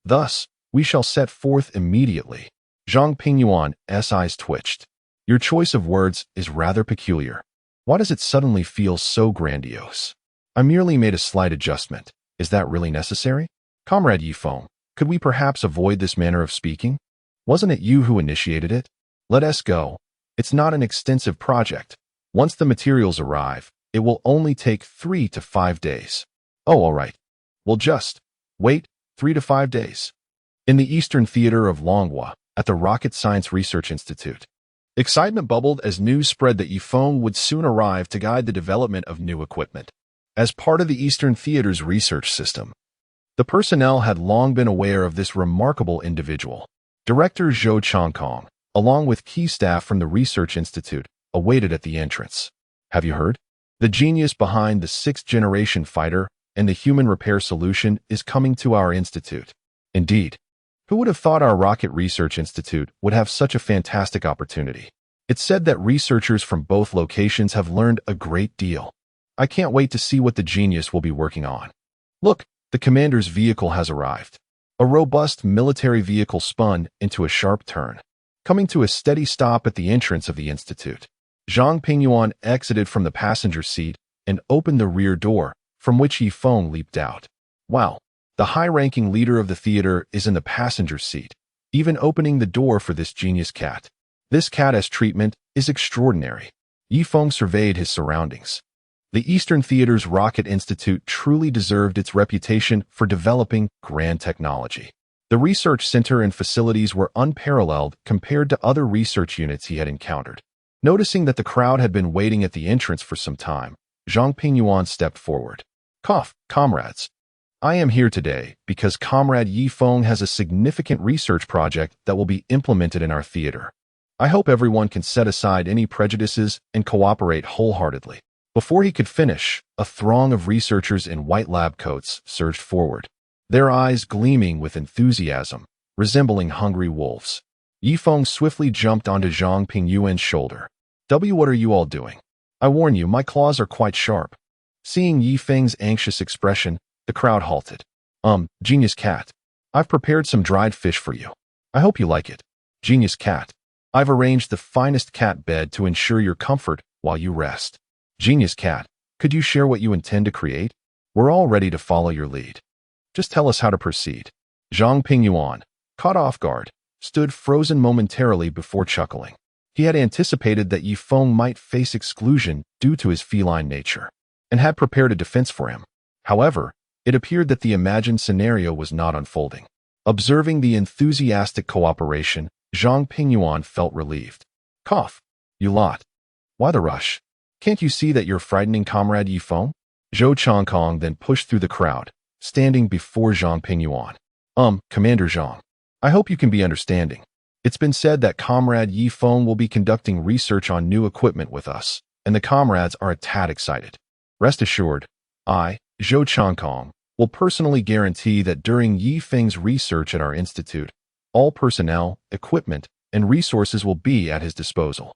Thus, we shall set forth immediately. Zhang Pingyuan's eyes twitched. Your choice of words is rather peculiar. Why does it suddenly feel so grandiose? I merely made a slight adjustment. Is that really necessary? Comrade Feng, could we perhaps avoid this manner of speaking? Wasn't it you who initiated it? Let us go. It's not an extensive project. Once the materials arrive, it will only take 3 to 5 days. Oh, all right. We'll just wait 3 to 5 days. In the Eastern Theater of Longwa, at the Rocket Science Research Institute, excitement bubbled as news spread that Feng would soon arrive to guide the development of new equipment. As part of the Eastern Theater's research system, the personnel had long been aware of this remarkable individual. Director Zhou Changkong, along with key staff from the Research Institute, awaited at the entrance. Have you heard? The genius behind the 6th-generation fighter and the human repair solution is coming to our institute. Indeed. Who would have thought our Rocket Research Institute would have such a fantastic opportunity? It's said that researchers from both locations have learned a great deal. I can't wait to see what the genius will be working on. Look, the commander's vehicle has arrived. A robust military vehicle spun into a sharp turn, coming to a steady stop at the entrance of the institute. Zhang Pingyuan exited from the passenger seat and opened the rear door, from which Feng leaped out. Wow! The high-ranking leader of the theater is in the passenger seat, even opening the door for this genius cat. This cat's treatment is extraordinary. Feng surveyed his surroundings. The Eastern Theater's Rocket Institute truly deserved its reputation for developing grand technology. The research center and facilities were unparalleled compared to other research units he had encountered. Noticing that the crowd had been waiting at the entrance for some time, Zhang Pingyuan stepped forward. Comrades. I am here today because Comrade Feng has a significant research project that will be implemented in our theater. I hope everyone can set aside any prejudices and cooperate wholeheartedly." Before he could finish, a throng of researchers in white lab coats surged forward, their eyes gleaming with enthusiasm, resembling hungry wolves. Yifeng swiftly jumped onto Zhang Pingyuan's shoulder. What are you all doing? I warn you, my claws are quite sharp." Seeing Yifeng's anxious expression, the crowd halted. Genius cat. I've prepared some dried fish for you. I hope you like it. Genius cat. I've arranged the finest cat bed to ensure your comfort while you rest. Genius cat, could you share what you intend to create? We're all ready to follow your lead. Just tell us how to proceed." Zhang Pingyuan, caught off guard, stood frozen momentarily before chuckling. He had anticipated that Yifeng might face exclusion due to his feline nature, and had prepared a defense for him. However, it appeared that the imagined scenario was not unfolding. Observing the enthusiastic cooperation, Zhang Pingyuan felt relieved. "Cough. You lot. Why the rush? Can't you see that you're frightening Comrade Yifeng?" Zhou Changkong then pushed through the crowd, standing before Zhang Pingyuan. Commander Zhang, I hope you can be understanding. It's been said that Comrade Yifeng will be conducting research on new equipment with us, and the comrades are a tad excited. Rest assured, I, Zhou Changkong, will personally guarantee that during Yifeng's research at our institute, all personnel, equipment, and resources will be at his disposal.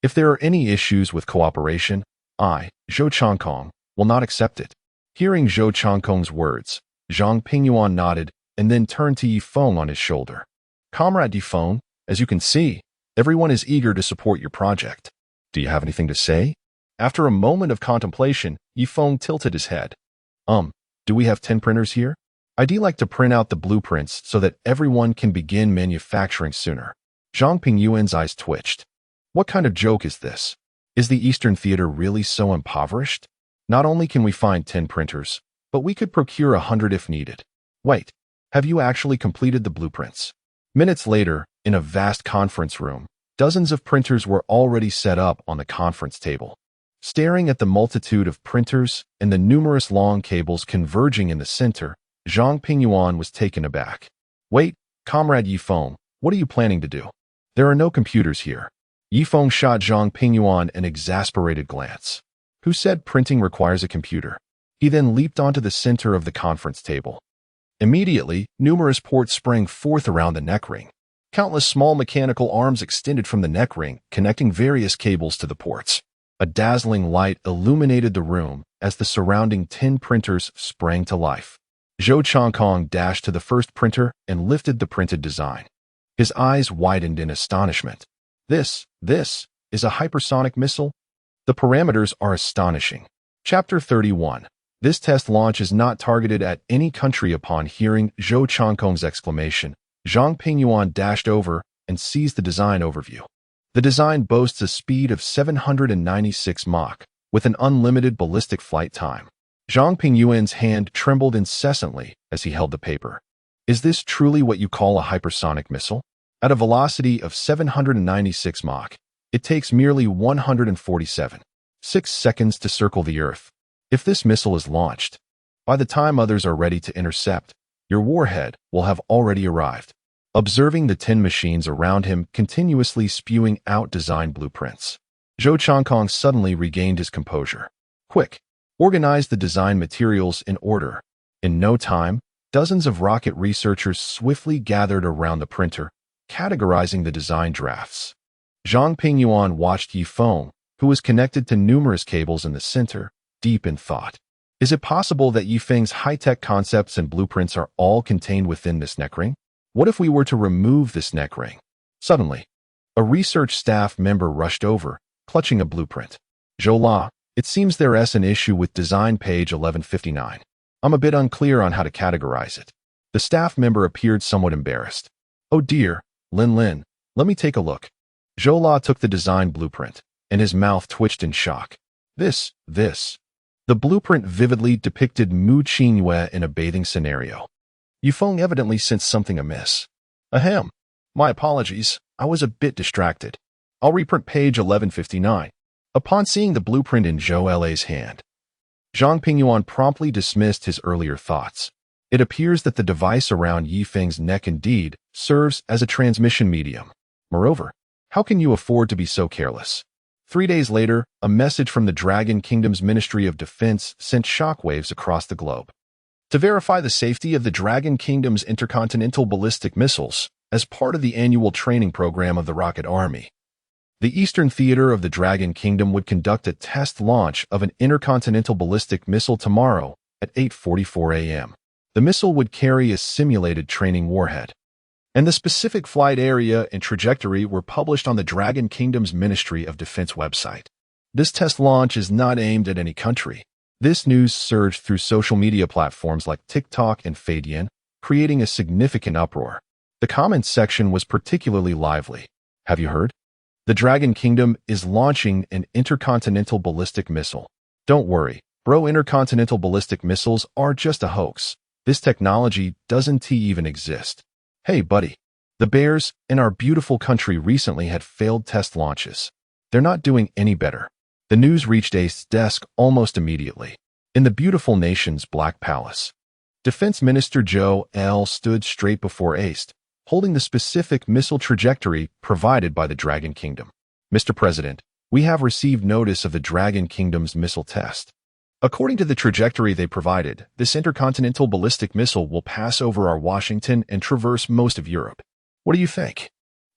If there are any issues with cooperation, I, Zhou Changkong, will not accept it. Hearing Zhou Changkong's words, Zhang Pingyuan nodded and then turned to Yifeng on his shoulder. Comrade Yifeng, as you can see, everyone is eager to support your project. Do you have anything to say? After a moment of contemplation, Yifeng tilted his head. Do we have 10 printers here? I'd like to print out the blueprints so that everyone can begin manufacturing sooner. Zhang Pingyuan's eyes twitched. What kind of joke is this? Is the Eastern Theater really so impoverished? Not only can we find 10 printers, but we could procure 100 if needed. Wait, have you actually completed the blueprints? Minutes later, in a vast conference room, dozens of printers were already set up on the conference table. Staring at the multitude of printers and the numerous long cables converging in the center, Zhang Pingyuan was taken aback. Wait, Comrade Yifeng, what are you planning to do? There are no computers here. Yifeng shot Zhang Pingyuan an exasperated glance. Who said printing requires a computer? He then leaped onto the center of the conference table. Immediately, numerous ports sprang forth around the neck ring. Countless small mechanical arms extended from the neck ring, connecting various cables to the ports. A dazzling light illuminated the room as the surrounding 10 printers sprang to life. Zhou Changkong dashed to the first printer and lifted the printed design. His eyes widened in astonishment. This is a hypersonic missile? The parameters are astonishing. Chapter 31. This test launch is not targeted at any country. Upon hearing Zhou Changkong's exclamation, Zhang Pingyuan dashed over and seized the design overview. The design boasts a speed of 796 Mach, with an unlimited ballistic flight time. Zhang Pingyuan's hand trembled incessantly as he held the paper. Is this truly what you call a hypersonic missile? At a velocity of 796 Mach, it takes merely 147.6 seconds to circle the Earth. If this missile is launched, by the time others are ready to intercept, your warhead will have already arrived. Observing the 10 machines around him continuously spewing out design blueprints, Zhou Changkong suddenly regained his composure. Quick, organize the design materials in order. In no time, dozens of rocket researchers swiftly gathered around the printer, categorizing the design drafts. Zhang Pingyuan watched Yifeng, who was connected to numerous cables in the center, deep in thought. Is it possible that Yifeng's high-tech concepts and blueprints are all contained within this neck ring? What if we were to remove this neck ring? Suddenly, a research staff member rushed over, clutching a blueprint. Zhou, it seems there's an issue with design page 1159. I'm a bit unclear on how to categorize it. The staff member appeared somewhat embarrassed. Oh dear, Lin, let me take a look. Zhou took the design blueprint, and his mouth twitched in shock. This. The blueprint vividly depicted Mu Qingyue in a bathing scenario. Yifeng evidently sensed something amiss. Ahem. My apologies, I was a bit distracted. I'll reprint page 1159. Upon seeing the blueprint in Zhou La's hand, Zhang Pingyuan promptly dismissed his earlier thoughts. It appears that the device around Yifeng's neck indeed serves as a transmission medium. Moreover, How can you afford to be so careless? 3 days later, a message from the Dragon Kingdom's Ministry of Defense sent shockwaves across the globe. To verify the safety of the Dragon Kingdom's intercontinental ballistic missiles, as part of the annual training program of the Rocket Army, the Eastern Theater of the Dragon Kingdom would conduct a test launch of an intercontinental ballistic missile tomorrow at 8:44 a.m. The missile would carry a simulated training warhead, and the specific flight area and trajectory were published on the Dragon Kingdom's Ministry of Defense website. This test launch is not aimed at any country. This news surged through social media platforms like TikTok and Fadian, creating a significant uproar. The comments section was particularly lively. Have you heard? The Dragon Kingdom is launching an intercontinental ballistic missile. Don't worry, bro, intercontinental ballistic missiles are just a hoax. This technology doesn't even exist. Hey, buddy. The bears in our beautiful country recently had failed test launches. They're not doing any better. The news reached Ace's desk almost immediately. In the beautiful nation's Black Palace, Defense Minister Joe L. stood straight before Ace, holding the specific missile trajectory provided by the Dragon Kingdom. Mr. President, we have received notice of the Dragon Kingdom's missile test. According to the trajectory they provided, this intercontinental ballistic missile will pass over our Washington and traverse most of Europe. What do you think?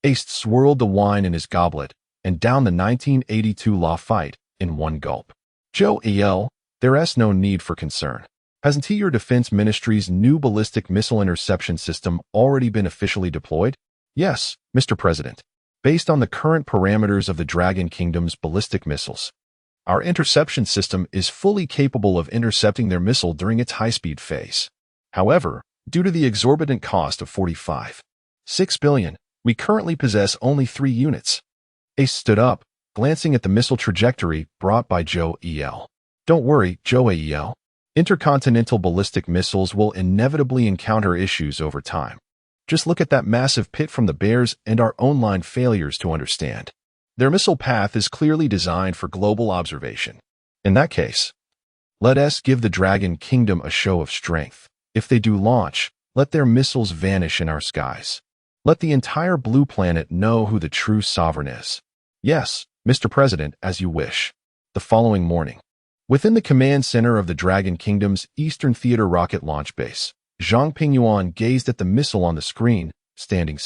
Ace swirled the wine in his goblet and downed the 1982 Lafite in one gulp. Joe E.L., there's no need for concern. Hasn't your defense ministry's new ballistic missile interception system already been officially deployed? Yes, Mr. President. Based on the current parameters of the Dragon Kingdom's ballistic missiles, our interception system is fully capable of intercepting their missile during its high-speed phase. However, due to the exorbitant cost of $45.6 billion, we currently possess only 3 units. Ace stood up, glancing at the missile trajectory brought by Joe E.L. Don't worry, Joe E.L. Intercontinental ballistic missiles will inevitably encounter issues over time. Just look at that massive pit from the bears and our own line failures to understand. Their missile path is clearly designed for global observation. In that case, let us give the Dragon Kingdom a show of strength. If they do launch, let their missiles vanish in our skies. Let the entire blue planet know who the true sovereign is. Yes, Mr. President, as you wish. The following morning, within the command center of the Dragon Kingdom's Eastern Theater rocket launch base, Zhang Pingyuan gazed at the missile on the screen, standing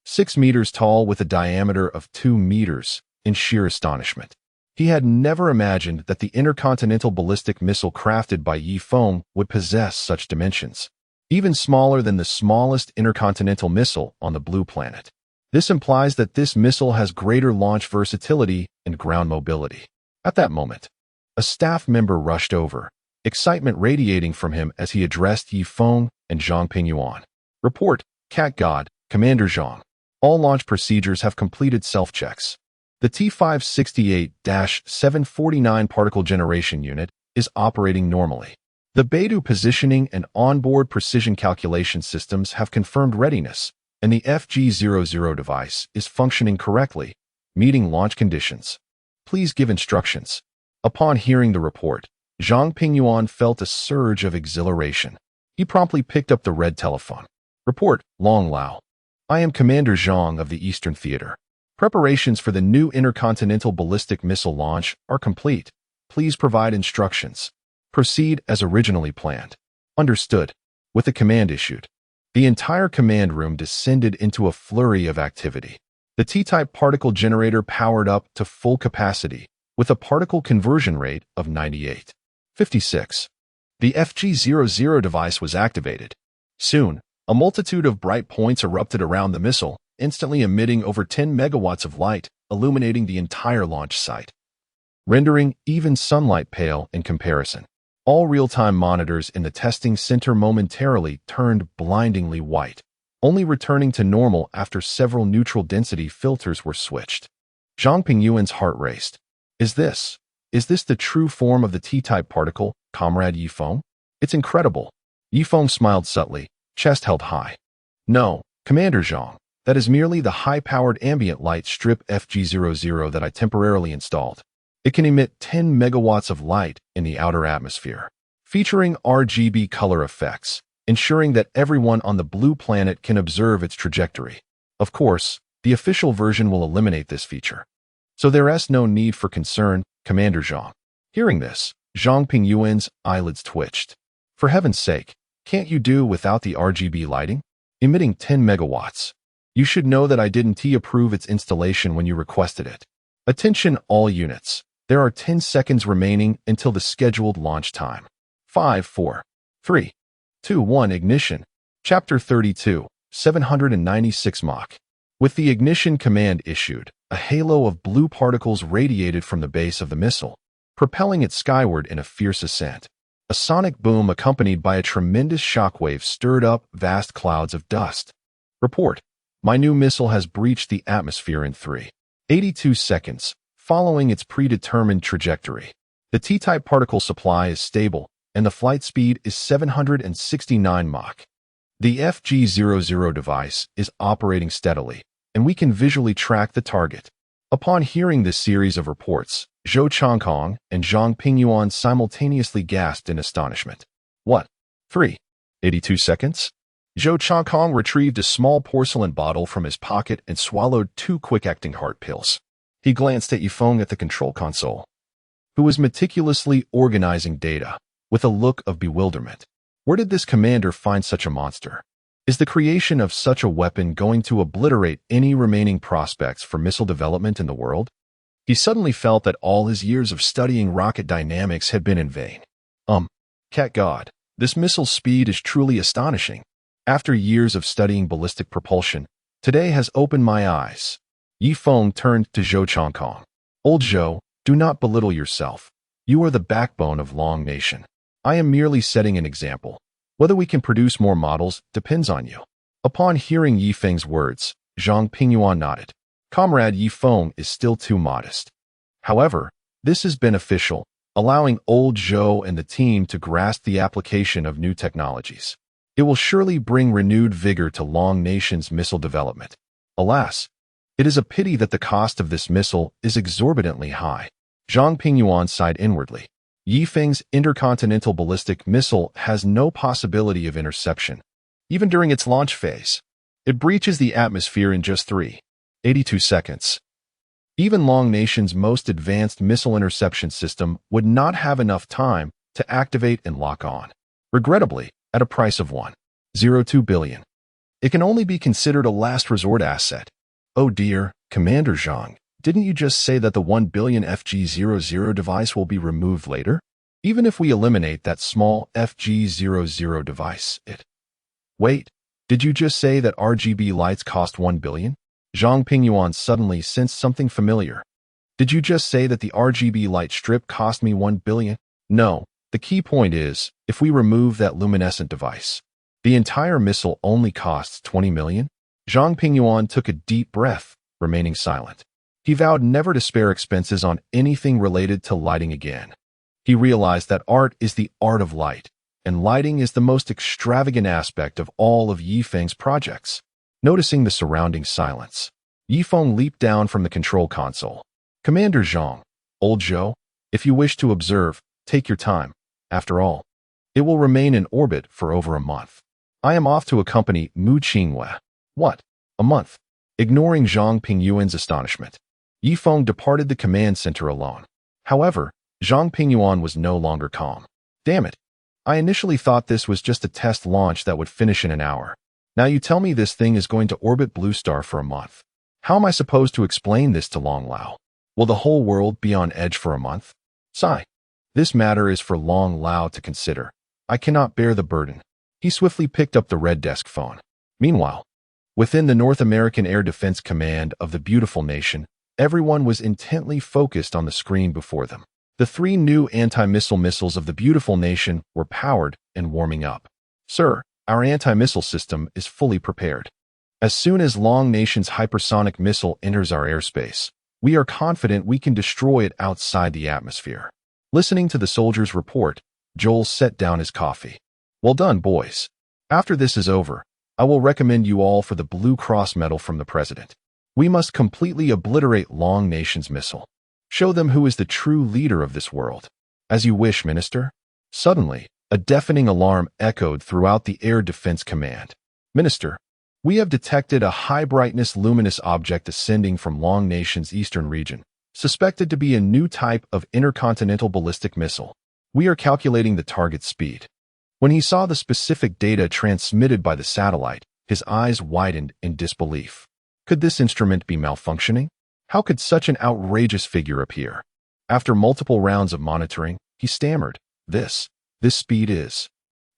6 meters tall with a diameter of 2 meters, in sheer astonishment. He had never imagined that the intercontinental ballistic missile crafted by Feng would possess such dimensions, even smaller than the smallest intercontinental missile on the blue planet. This implies that this missile has greater launch versatility and ground mobility. At that moment, a staff member rushed over, excitement radiating from him as he addressed Feng and Zhang Pingyuan. Report, Cat God, Commander Zhang. All launch procedures have completed self-checks. The T-568-749 particle generation unit is operating normally. The Beidou positioning and onboard precision calculation systems have confirmed readiness, and the FG-00 device is functioning correctly, meeting launch conditions. Please give instructions. Upon hearing the report, Zhang Pingyuan felt a surge of exhilaration. He promptly picked up the red telephone. Report, Long Lao. I am Commander Zhang of the Eastern Theater. Preparations for the new intercontinental ballistic missile launch are complete. Please provide instructions. Proceed as originally planned. Understood. With the command issued, the entire command room descended into a flurry of activity. The T-type particle generator powered up to full capacity, with a particle conversion rate of 98.56. The FG-00 device was activated. Soon, a multitude of bright points erupted around the missile, instantly emitting over 10 megawatts of light, illuminating the entire launch site, rendering even sunlight pale in comparison. All real-time monitors in the testing center momentarily turned blindingly white, only returning to normal after several neutral density filters were switched. Zhang Pingyuan's heart raced. Is this the true form of the T-type particle, Comrade Feng? It's incredible. Feng smiled subtly, chest held high. No, Commander Zhang, that is merely the high-powered ambient light strip FG-00 that I temporarily installed. It can emit 10 megawatts of light in the outer atmosphere, featuring RGB color effects, ensuring that everyone on the blue planet can observe its trajectory. Of course, The official version will eliminate this feature. So there is no need for concern, Commander Zhang. Hearing this, Zhang Pingyuan's eyelids twitched. For heaven's sake, can't you do without the RGB lighting? Emitting 10 megawatts. You should know that I didn't approve its installation when you requested it. Attention all units. There are 10 seconds remaining until the scheduled launch time. 5, 4, 3, 2, 1 ignition. Chapter 32, 796 Mach. With the ignition command issued, a halo of blue particles radiated from the base of the missile, propelling it skyward in a fierce ascent. A sonic boom accompanied by a tremendous shockwave stirred up vast clouds of dust. Report. My new missile has breached the atmosphere in 3.82 seconds, following its predetermined trajectory. The T-type particle supply is stable, and the flight speed is 769 Mach. The FG-00 device is operating steadily, and we can visually track the target. Upon hearing this series of reports, Zhou Changkong and Zhang Pingyuan simultaneously gasped in astonishment. What? 3.82 seconds? Zhou Changkong retrieved a small porcelain bottle from his pocket and swallowed 2 quick-acting heart pills. He glanced at Feng at the control console, who was meticulously organizing data, with a look of bewilderment. Where did this commander find such a monster? Is the creation of such a weapon going to obliterate any remaining prospects for missile development in the world? He suddenly felt that all his years of studying rocket dynamics had been in vain. Cat God, this missile's speed is truly astonishing. After years of studying ballistic propulsion, today has opened my eyes. Feng turned to Zhou Changkong. Old Zhou, do not belittle yourself. You are the backbone of Long Nation. I am merely setting an example. Whether we can produce more models depends on you. Upon hearing Feng's words, Zhang Pingyuan nodded. Comrade Feng is still too modest. However, this is beneficial, allowing old Zhou and the team to grasp the application of new technologies. It will surely bring renewed vigor to Long Nation's missile development. Alas, it is a pity that the cost of this missile is exorbitantly high. Zhang Pingyuan sighed inwardly. Feng's intercontinental ballistic missile has no possibility of interception, even during its launch phase. It breaches the atmosphere in just 3.82 seconds. Even Long Nation's most advanced missile interception system would not have enough time to activate and lock on. Regrettably, at a price of 1.02 billion. It can only be considered a last resort asset. Oh dear, Commander Zhang, didn't you just say that the 1 billion FG-00 device will be removed later? Even if we eliminate that small FG-00 device, Wait, did you just say that RGB lights cost 1 billion? Zhang Pingyuan suddenly sensed something familiar. Did you just say that the RGB light strip cost me 1 billion? No. The key point is, if we remove that luminescent device, the entire missile only costs 20 million? Zhang Pingyuan took a deep breath, remaining silent. He vowed never to spare expenses on anything related to lighting again. He realized that art is the art of light, and lighting is the most extravagant aspect of all of Feng's projects. Noticing the surrounding silence, Feng leaped down from the control console. Commander Zhang, old Zhou, if you wish to observe, take your time. After all, it will remain in orbit for over a month. I am off to accompany Mu Qinghue. What? A month? Ignoring Zhang Pingyuan's astonishment, Feng departed the command center alone. However, Zhang Pingyuan was no longer calm. Damn it. I initially thought this was just a test launch that would finish in an hour. Now you tell me this thing is going to orbit Blue Star for a month. How am I supposed to explain this to Long Lao? Will the whole world be on edge for a month? Sigh. This matter is for Long Lao to consider. I cannot bear the burden. He swiftly picked up the red desk phone. Meanwhile, within the North American Air Defense Command of the beautiful nation, everyone was intently focused on the screen before them. The 3 new anti-missile missiles of the beautiful nation were powered and warming up. Sir, our anti-missile system is fully prepared. As soon as Long Nation's hypersonic missile enters our airspace, we are confident we can destroy it outside the atmosphere. Listening to the soldier's report, Joel set down his coffee. Well done, boys. After this is over, I will recommend you all for the Blue Cross Medal from the President. We must completely obliterate Long Nation's missile. Show them who is the true leader of this world. As you wish, Minister. Suddenly, a deafening alarm echoed throughout the Air Defense Command. Minister, We have detected a high-brightness luminous object ascending from Long Nation's eastern region, suspected to be a new type of intercontinental ballistic missile. We are calculating the target speed. When he saw the specific data transmitted by the satellite, his eyes widened in disbelief. Could this instrument be malfunctioning? How could such an outrageous figure appear? After multiple rounds of monitoring, he stammered, This speed is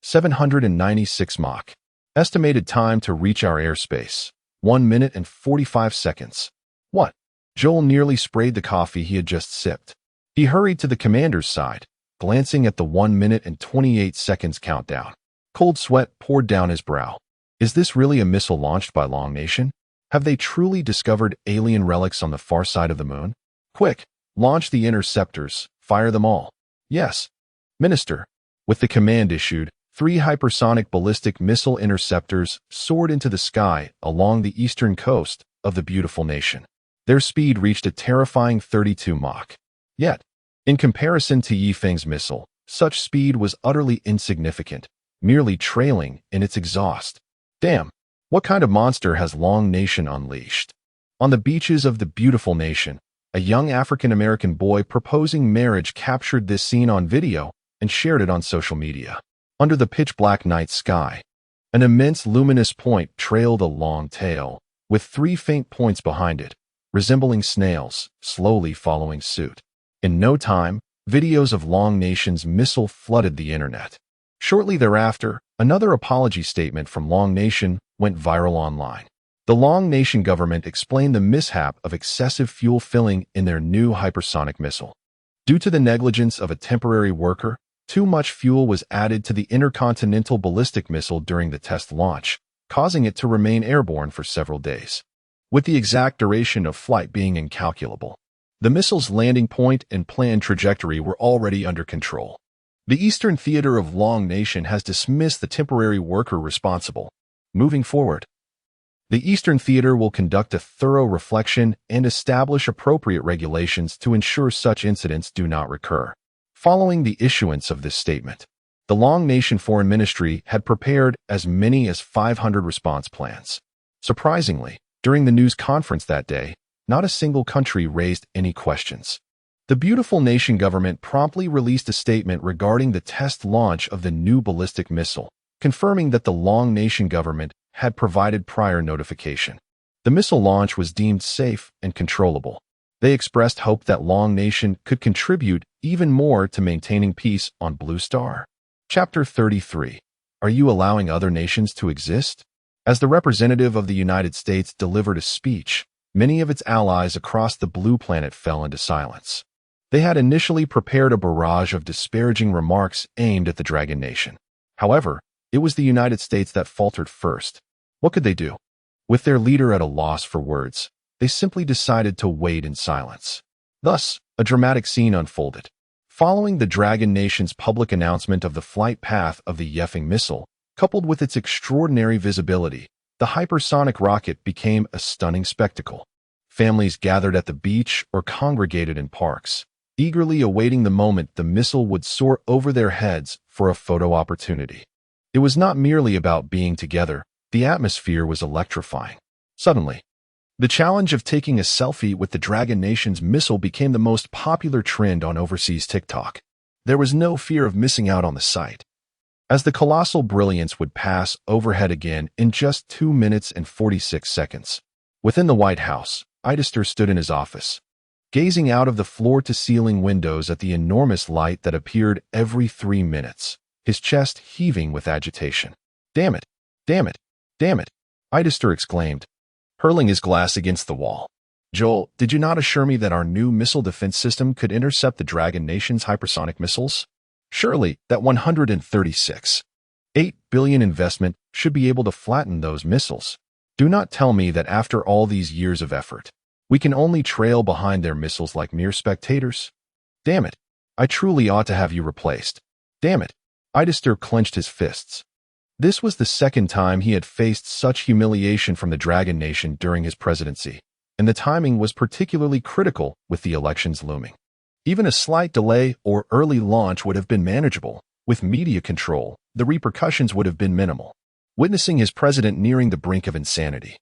796 Mach. Estimated time to reach our airspace, 1 minute and 45 seconds. What? Joel nearly sprayed the coffee he had just sipped. He hurried to the commander's side, glancing at the 1 minute and 28 seconds countdown. Cold sweat poured down his brow. Is this really a missile launched by Long Nation? Have they truly discovered alien relics on the far side of the moon? Quick, launch the interceptors, fire them all. Yes, Minister. With the command issued, 3 hypersonic ballistic missile interceptors soared into the sky along the eastern coast of the beautiful nation. Their speed reached a terrifying 32 Mach. Yet, in comparison to Feng's missile, such speed was utterly insignificant, merely trailing in its exhaust. Damn, what kind of monster has Long Nation unleashed? On the beaches of the beautiful nation, a young African-American boy proposing marriage captured this scene on video and shared it on social media. Under the pitch-black night sky, an immense luminous point trailed a long tail, with 3 faint points behind it, resembling snails, slowly following suit. In no time, videos of Long Nation's missile flooded the internet. Shortly thereafter, another apology statement from Long Nation went viral online. The Long Nation government explained the mishap of excessive fuel filling in their new hypersonic missile. Due to the negligence of a temporary worker, too much fuel was added to the intercontinental ballistic missile during the test launch, causing it to remain airborne for several days. With the exact duration of flight being incalculable, the missile's landing point and planned trajectory were already under control. The Eastern Theater of Long Nation has dismissed the temporary worker responsible. Moving forward, the Eastern Theater will conduct a thorough reflection and establish appropriate regulations to ensure such incidents do not recur. Following the issuance of this statement, the Long Nation Foreign Ministry had prepared as many as 500 response plans. Surprisingly, during the news conference that day, not a single country raised any questions. The beautiful nation government promptly released a statement regarding the test launch of the new ballistic missile, confirming that the Long Nation government had provided prior notification. The missile launch was deemed safe and controllable. They expressed hope that Long Nation could contribute even more to maintaining peace on Blue Star. Chapter 33. Are you allowing other nations to exist? As the representative of the United States delivered a speech, many of its allies across the blue planet fell into silence. They had initially prepared a barrage of disparaging remarks aimed at the Dragon Nation. However, it was the United States that faltered first. What could they do? With their leader at a loss for words, they simply decided to wait in silence. Thus, a dramatic scene unfolded. Following the Dragon Nation's public announcement of the flight path of the Feng missile, coupled with its extraordinary visibility, the hypersonic rocket became a stunning spectacle. Families gathered at the beach or congregated in parks, eagerly awaiting the moment the missile would soar over their heads for a photo opportunity. It was not merely about being together, the atmosphere was electrifying. Suddenly, the challenge of taking a selfie with the Dragon Nation's missile became the most popular trend on overseas TikTok. There was no fear of missing out on the sight, as the colossal brilliance would pass overhead again in just 2 minutes and 46 seconds. Within the White House, Idester stood in his office, gazing out of the floor-to-ceiling windows at the enormous light that appeared every 3 minutes, his chest heaving with agitation. Damn it! Damn it! Damn it! Idester exclaimed, hurling his glass against the wall. Joel, did you not assure me that our new missile defense system could intercept the Dragon Nation's hypersonic missiles? Surely, that 136.8 billion investment should be able to flatten those missiles. Do not tell me that after all these years of effort, we can only trail behind their missiles like mere spectators. Damn it, I truly ought to have you replaced. Damn it. Idester clenched his fists. This was the second time he had faced such humiliation from the Dragon Nation during his presidency, and the timing was particularly critical with the elections looming. Even a slight delay or early launch would have been manageable. With media control, the repercussions would have been minimal. witnessing his president nearing the brink of insanity.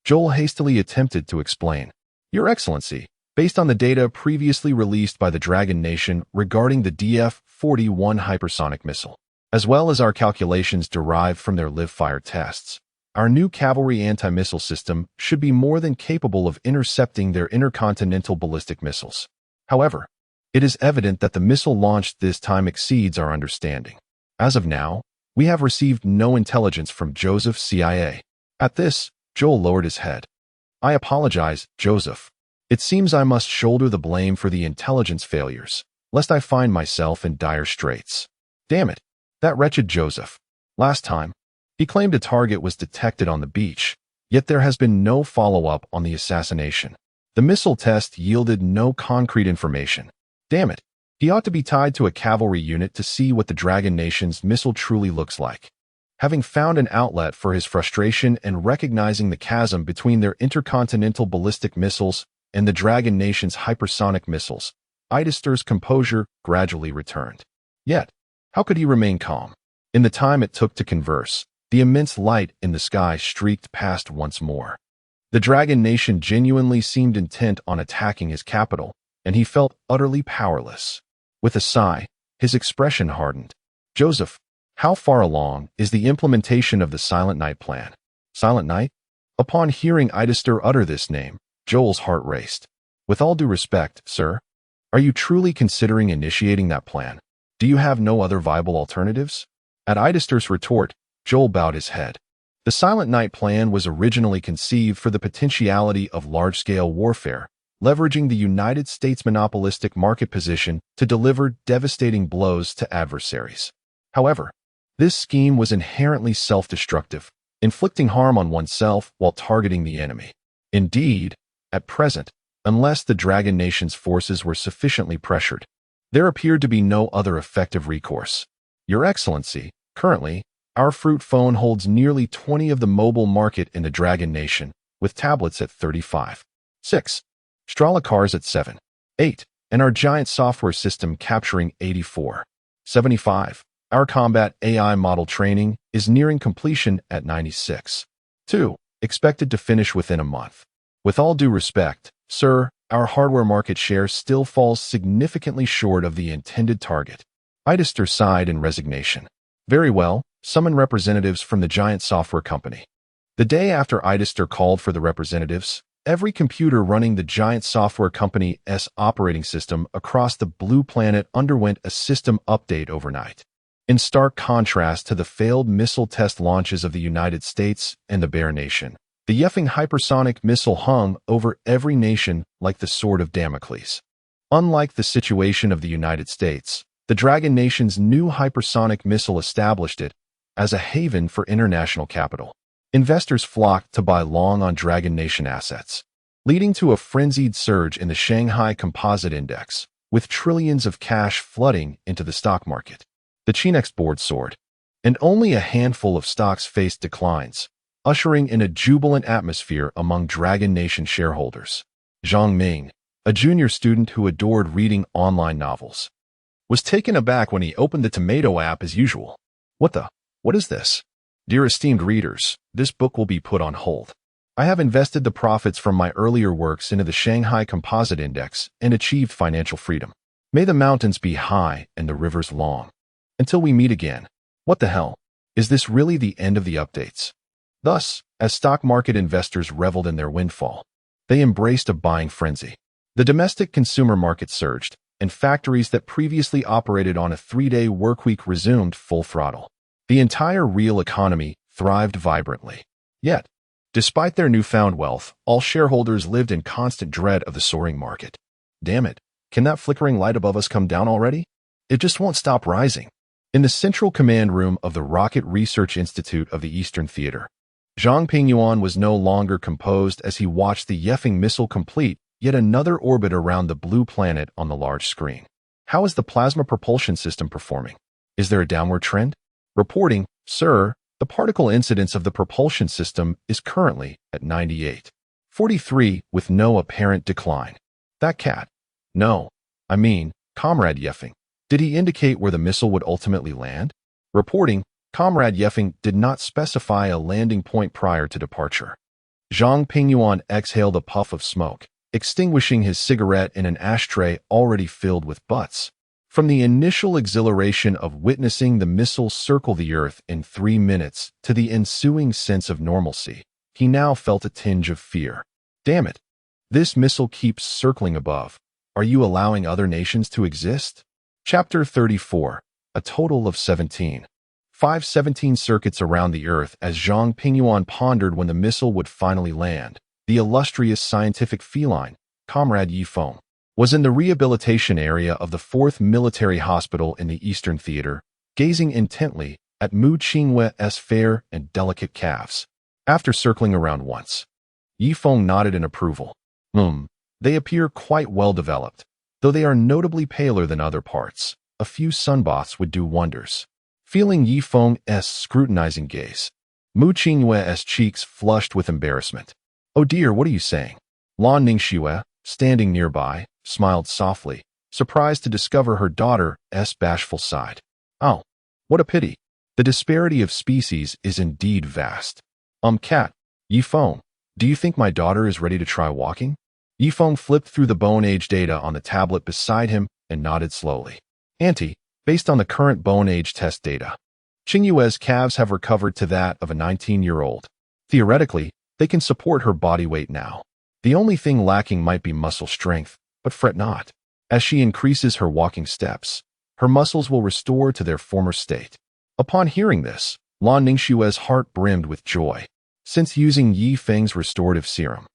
Joel hastily attempted to explain. Your Excellency, based on the data previously released by the Dragon Nation regarding the DF-41 hypersonic missile, as well as our calculations derived from their live-fire tests, our new cavalry anti-missile system should be more than capable of intercepting their intercontinental ballistic missiles. However, it is evident that the missile launched this time exceeds our understanding. As of now, we have received no intelligence from Joseph CIA. At this, Joel lowered his head. I apologize, Joseph. It seems I must shoulder the blame for the intelligence failures, lest I find myself in dire straits. Damn it, that wretched Joseph. Last time, he claimed a target was detected on the beach, yet there has been no follow-up on the assassination. The missile test yielded no concrete information. Damn it, he ought to be tied to a cavalry unit to see what the Dragon Nation's missile truly looks like. Having found an outlet for his frustration and recognizing the chasm between their intercontinental ballistic missiles and the Dragon Nation's hypersonic missiles, Idaster's composure gradually returned. Yet, how could he remain calm? In the time it took to converse, the immense light in the sky streaked past once more. The Dragon Nation genuinely seemed intent on attacking his capital, and he felt utterly powerless. With a sigh, his expression hardened. Joseph, how far along is the implementation of the Silent Night plan? Silent Night? Upon hearing Idaster utter this name, Joel's heart raced. With all due respect, sir, are you truly considering initiating that plan? Do you have no other viable alternatives? At Idaster's retort, Joel bowed his head. The Silent Night plan was originally conceived for the potentiality of large-scale warfare, leveraging the United States' monopolistic market position to deliver devastating blows to adversaries. However, this scheme was inherently self-destructive, inflicting harm on oneself while targeting the enemy. Indeed, at present, unless the Dragon Nation's forces were sufficiently pressured, there appeared to be no other effective recourse. Your Excellency, currently, our fruit phone holds nearly 20 of the mobile market in the Dragon Nation, with tablets at 35. 6. Strala cars at 7. 8. And our giant software system capturing 84. 75. Our combat AI model training is nearing completion at 96. 2. Expected to finish within a month. With all due respect, sir, our hardware market share still falls significantly short of the intended target. Idaster sighed in resignation. Very well, summon representatives from the giant software company. The day after Idaster called for the representatives, every computer running the giant software company's operating system across the blue planet underwent a system update overnight. In stark contrast to the failed missile test launches of the United States and the Bear Nation, the Yeffing hypersonic missile hung over every nation like the sword of Damocles. Unlike the situation of the United States, the Dragon Nation's new hypersonic missile established it as a haven for international capital. Investors flocked to buy long on Dragon Nation assets, leading to a frenzied surge in the Shanghai Composite Index, with trillions of cash flooding into the stock market. The Chinex board soared, and only a handful of stocks faced declines, ushering in a jubilant atmosphere among Dragon Nation shareholders. Zhang Ming, a junior student who adored reading online novels, was taken aback when he opened the Tomato app as usual. What is this? Dear esteemed readers, this book will be put on hold. I have invested the profits from my earlier works into the Shanghai Composite Index and achieved financial freedom. May the mountains be high and the rivers long. Until we meet again. What the hell? Is this really the end of the updates? Thus, as stock market investors reveled in their windfall, they embraced a buying frenzy. The domestic consumer market surged, and factories that previously operated on a 3-day workweek resumed full throttle. The entire real economy thrived vibrantly. Yet, despite their newfound wealth, all shareholders lived in constant dread of the soaring market. Damn it, can that flickering light above us come down already? It just won't stop rising. In the central command room of the Rocket Research Institute of the Eastern Theater, Zhang Pingyuan was no longer composed as he watched the Yeffing missile complete yet another orbit around the blue planet on the large screen. How is the plasma propulsion system performing? Is there a downward trend? Reporting, sir, the particle incidence of the propulsion system is currently at 98.43 with no apparent decline. That cat. No, I mean, Comrade Yeffing. Did he indicate where the missile would ultimately land? Reporting, Comrade Yefeng did not specify a landing point prior to departure. Zhang Pingyuan exhaled a puff of smoke, extinguishing his cigarette in an ashtray already filled with butts. From the initial exhilaration of witnessing the missile circle the Earth in 3 minutes to the ensuing sense of normalcy, he now felt a tinge of fear. Damn it! This missile keeps circling above. Are you allowing other nations to exist? Chapter 34. A total of 17. 517 circuits around the Earth as Zhang Pingyuan pondered when the missile would finally land. The illustrious scientific feline, Comrade Yi Feng, was in the rehabilitation area of the 4th Military Hospital in the Eastern Theater, gazing intently at Mu Qingwe's fair and delicate calves. After circling around once, Yi Feng nodded in approval. They appear quite well developed, though they are notably paler than other parts. A few sunbaths would do wonders. Feeling Yi Feng's scrutinizing gaze, Mu Qingwe's cheeks flushed with embarrassment. Oh dear, what are you saying? Lan Ningxue, standing nearby, smiled softly, surprised to discover her daughter's bashful side. Oh, what a pity. The disparity of species is indeed vast. Cat, Yi Feng, do you think my daughter is ready to try walking? Yi Feng flipped through the bone age data on the tablet beside him and nodded slowly. Auntie, based on the current bone age test data, Qingyue's calves have recovered to that of a 19-year-old. Theoretically, they can support her body weight now. The only thing lacking might be muscle strength, but fret not. As she increases her walking steps, her muscles will restore to their former state. Upon hearing this, Lan Ningxue's heart brimmed with joy. Since using Yi Feng's restorative serum,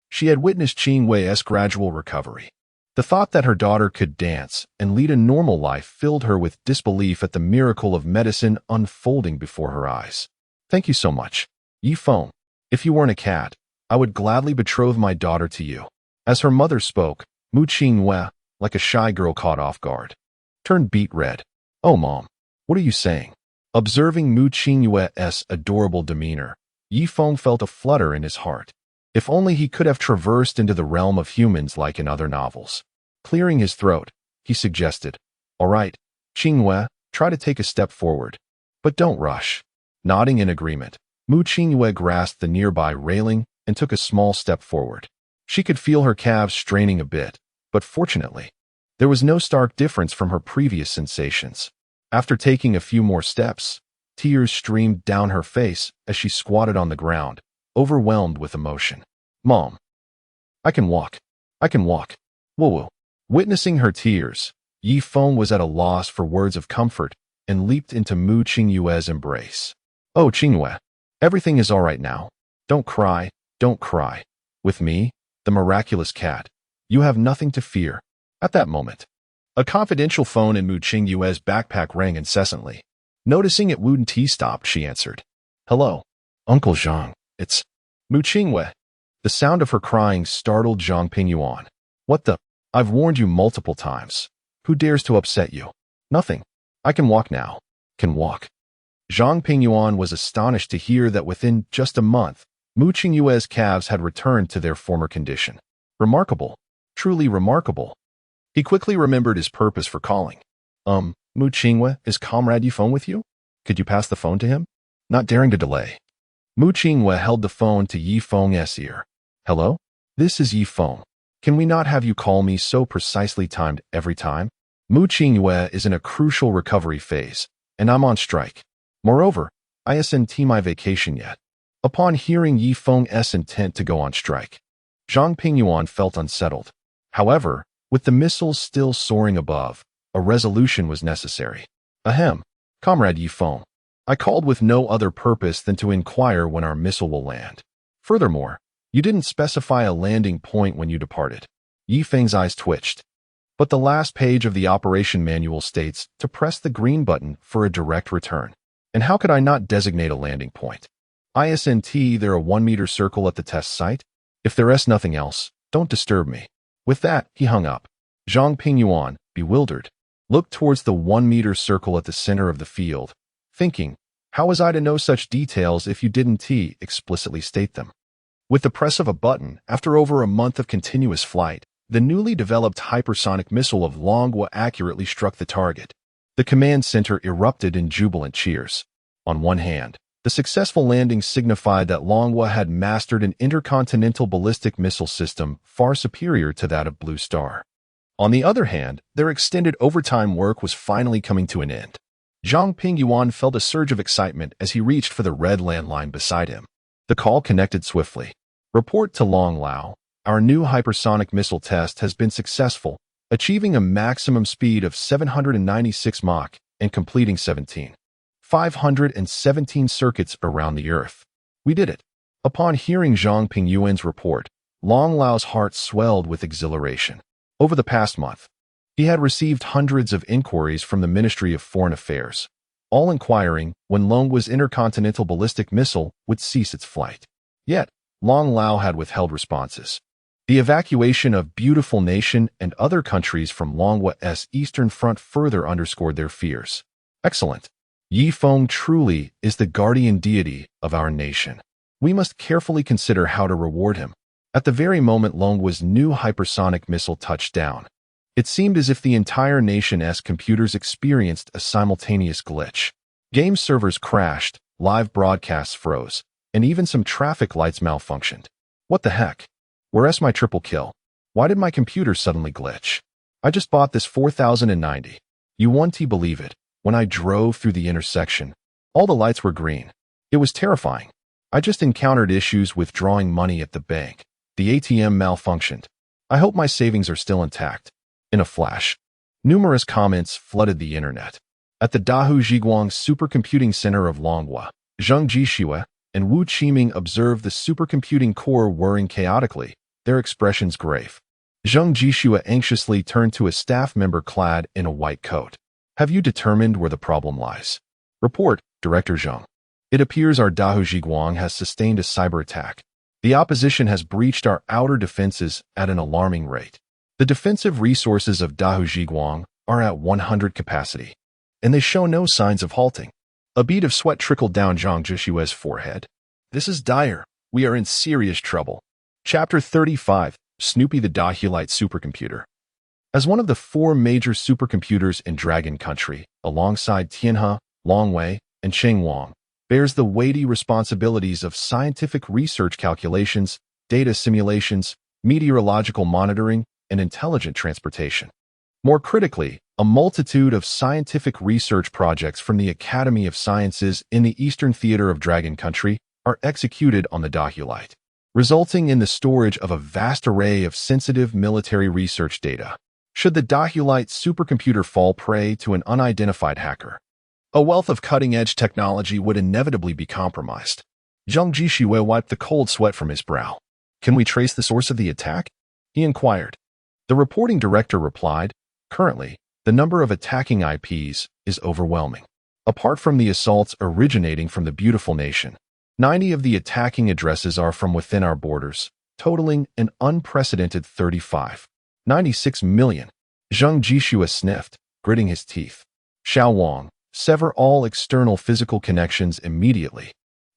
she had witnessed Qingwe's gradual recovery. The thought that her daughter could dance and lead a normal life filled her with disbelief at the miracle of medicine unfolding before her eyes. Thank you so much, Yi Feng. If you weren't a cat, I would gladly betroth my daughter to you. As her mother spoke, Mu Qingwe, like a shy girl caught off guard, turned beet red. Oh, Mom, what are you saying? Observing Mu Qingwe's adorable demeanor, Yi Feng felt a flutter in his heart. If only he could have traversed into the realm of humans like in other novels. Clearing his throat, he suggested, All right, Qingwe, try to take a step forward. But don't rush. Nodding in agreement, Mu Qingwe grasped the nearby railing and took a small step forward. She could feel her calves straining a bit, but fortunately, there was no stark difference from her previous sensations. After taking a few more steps, tears streamed down her face as she squatted on the ground, overwhelmed with emotion. Mom, I can walk. I can walk. Woo-woo. Witnessing her tears, Yi Feng was at a loss for words of comfort and leaped into Mu Qingwe's embrace. Oh, Qingwe, everything is all right now. Don't cry, don't cry. With me, the miraculous cat, you have nothing to fear. At that moment, a confidential phone in Mu Qingwe's backpack rang incessantly. Noticing it wouldn't stopped, she answered. Hello, Uncle Zhang, it's Mu Qingwe. The sound of her crying startled Zhang Pingyuan. What the? I've warned you multiple times. Who dares to upset you? Nothing. I can walk now. Can walk. Zhang Pingyuan was astonished to hear that within just a month, Mu Qingwe's calves had returned to their former condition. Remarkable. Truly remarkable. He quickly remembered his purpose for calling. Mu Qingwe, is Comrade Yi Feng with you? Could you pass the phone to him? Not daring to delay, Mu Qingwe held the phone to Yi Feng's ear. Hello? This is Yi Feng. Can we not have you call me so precisely timed every time? Mu Qingwe is in a crucial recovery phase, and I'm on strike. Moreover, I isn't my vacation yet. Upon hearing Yi Feng's intent to go on strike, Zhang Pingyuan felt unsettled. However, with the missiles still soaring above, a resolution was necessary. Ahem, Comrade Yi Feng. I called with no other purpose than to inquire when our missile will land. Furthermore, you didn't specify a landing point when you departed. Yi Feng's eyes twitched. But the last page of the operation manual states to press the green button for a direct return. And how could I not designate a landing point? Isn't there a 1-meter circle at the test site? If there's nothing else, don't disturb me. With that, he hung up. Zhang Pingyuan, bewildered, looked towards the 1-meter circle at the center of the field, thinking, how was I to know such details if you didn't explicitly state them? With the press of a button, after over a month of continuous flight, the newly developed hypersonic missile of Longwa accurately struck the target. The command center erupted in jubilant cheers. On one hand, the successful landing signified that Longhua had mastered an intercontinental ballistic missile system far superior to that of Blue Star. On the other hand, their extended overtime work was finally coming to an end. Zhang Pingyuan felt a surge of excitement as he reached for the red landline beside him. The call connected swiftly. Report to Long Lao. Our new hypersonic missile test has been successful, achieving a maximum speed of 796 Mach and completing 517 circuits around the Earth. We did it. Upon hearing Zhang Pingyuan's report, Long Lao's heart swelled with exhilaration. Over the past month, he had received hundreds of inquiries from the Ministry of Foreign Affairs, all inquiring when Longhua's intercontinental ballistic missile would cease its flight. Yet, Long Lao had withheld responses. The evacuation of Beautiful Nation and other countries from Longhua's eastern front further underscored their fears. Excellent. Yi Feng truly is the guardian deity of our nation. We must carefully consider how to reward him. At the very moment Longhua's new hypersonic missile touched down, it seemed as if the entire nation's computers experienced a simultaneous glitch. Game servers crashed, live broadcasts froze, and even some traffic lights malfunctioned. What the heck? Where's my triple kill? Why did my computer suddenly glitch? I just bought this 4090. You won't believe it. When I drove through the intersection, all the lights were green. It was terrifying. I just encountered issues withdrawing money at the bank. The ATM malfunctioned. I hope my savings are still intact. In a flash, numerous comments flooded the internet. At the Dahu Zhiguang Supercomputing Center of Longhua, Zheng Jixue and Wu Qiming observed the supercomputing core whirring chaotically, their expressions grave. Zheng Jixue anxiously turned to a staff member clad in a white coat. Have you determined where the problem lies? Report, Director Zheng. It appears our Dahu Zhiguang has sustained a cyber attack. The opposition has breached our outer defenses at an alarming rate. The defensive resources of Dahu Zhiguang are at 100 capacity, and they show no signs of halting. A bead of sweat trickled down Zhang Jishue's forehead. This is dire. We are in serious trouble. Chapter 35, Snoopy the Dahulite Supercomputer. As one of the 4 major supercomputers in Dragon Country, alongside Tianhe, Longwei, and Chengwang, bears the weighty responsibilities of scientific research calculations, data simulations, meteorological monitoring, and intelligent transportation. More critically, a multitude of scientific research projects from the Academy of Sciences in the Eastern Theater of Dragon Country are executed on the Dahulite, resulting in the storage of a vast array of sensitive military research data. Should the Dahulite supercomputer fall prey to an unidentified hacker, a wealth of cutting-edge technology would inevitably be compromised. Zheng Jixue wiped the cold sweat from his brow. Can we trace the source of the attack? He inquired. The reporting director replied, currently, the number of attacking IPs is overwhelming. Apart from the assaults originating from the Beautiful Nation, 90 of the attacking addresses are from within our borders, totaling an unprecedented 96 million. Zheng Jixue sniffed, gritting his teeth. Xiao Wang, sever all external physical connections immediately.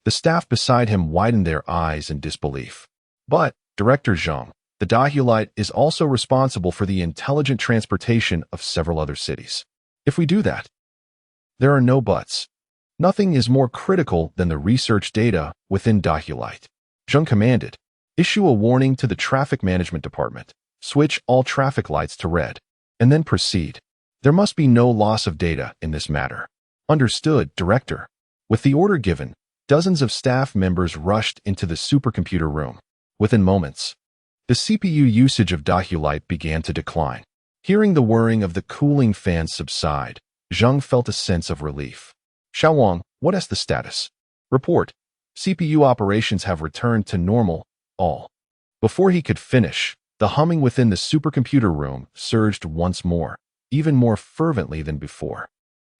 The staff beside him widened their eyes in disbelief. But, Director Zhang, the Dahulite is also responsible for the intelligent transportation of several other cities. If we do that, there are no buts. Nothing is more critical than the research data within Dahulite. Zheng commanded, issue a warning to the Traffic Management Department. Switch all traffic lights to red, and then proceed. There must be no loss of data in this matter. Understood, Director. With the order given, dozens of staff members rushed into the supercomputer room. Within moments, the CPU usage of Dahulite began to decline. Hearing the whirring of the cooling fans subside, Zheng felt a sense of relief. Xiaowang, what is the status? Report. CPU operations have returned to normal, all. Before he could finish, the humming within the supercomputer room surged once more, even more fervently than before.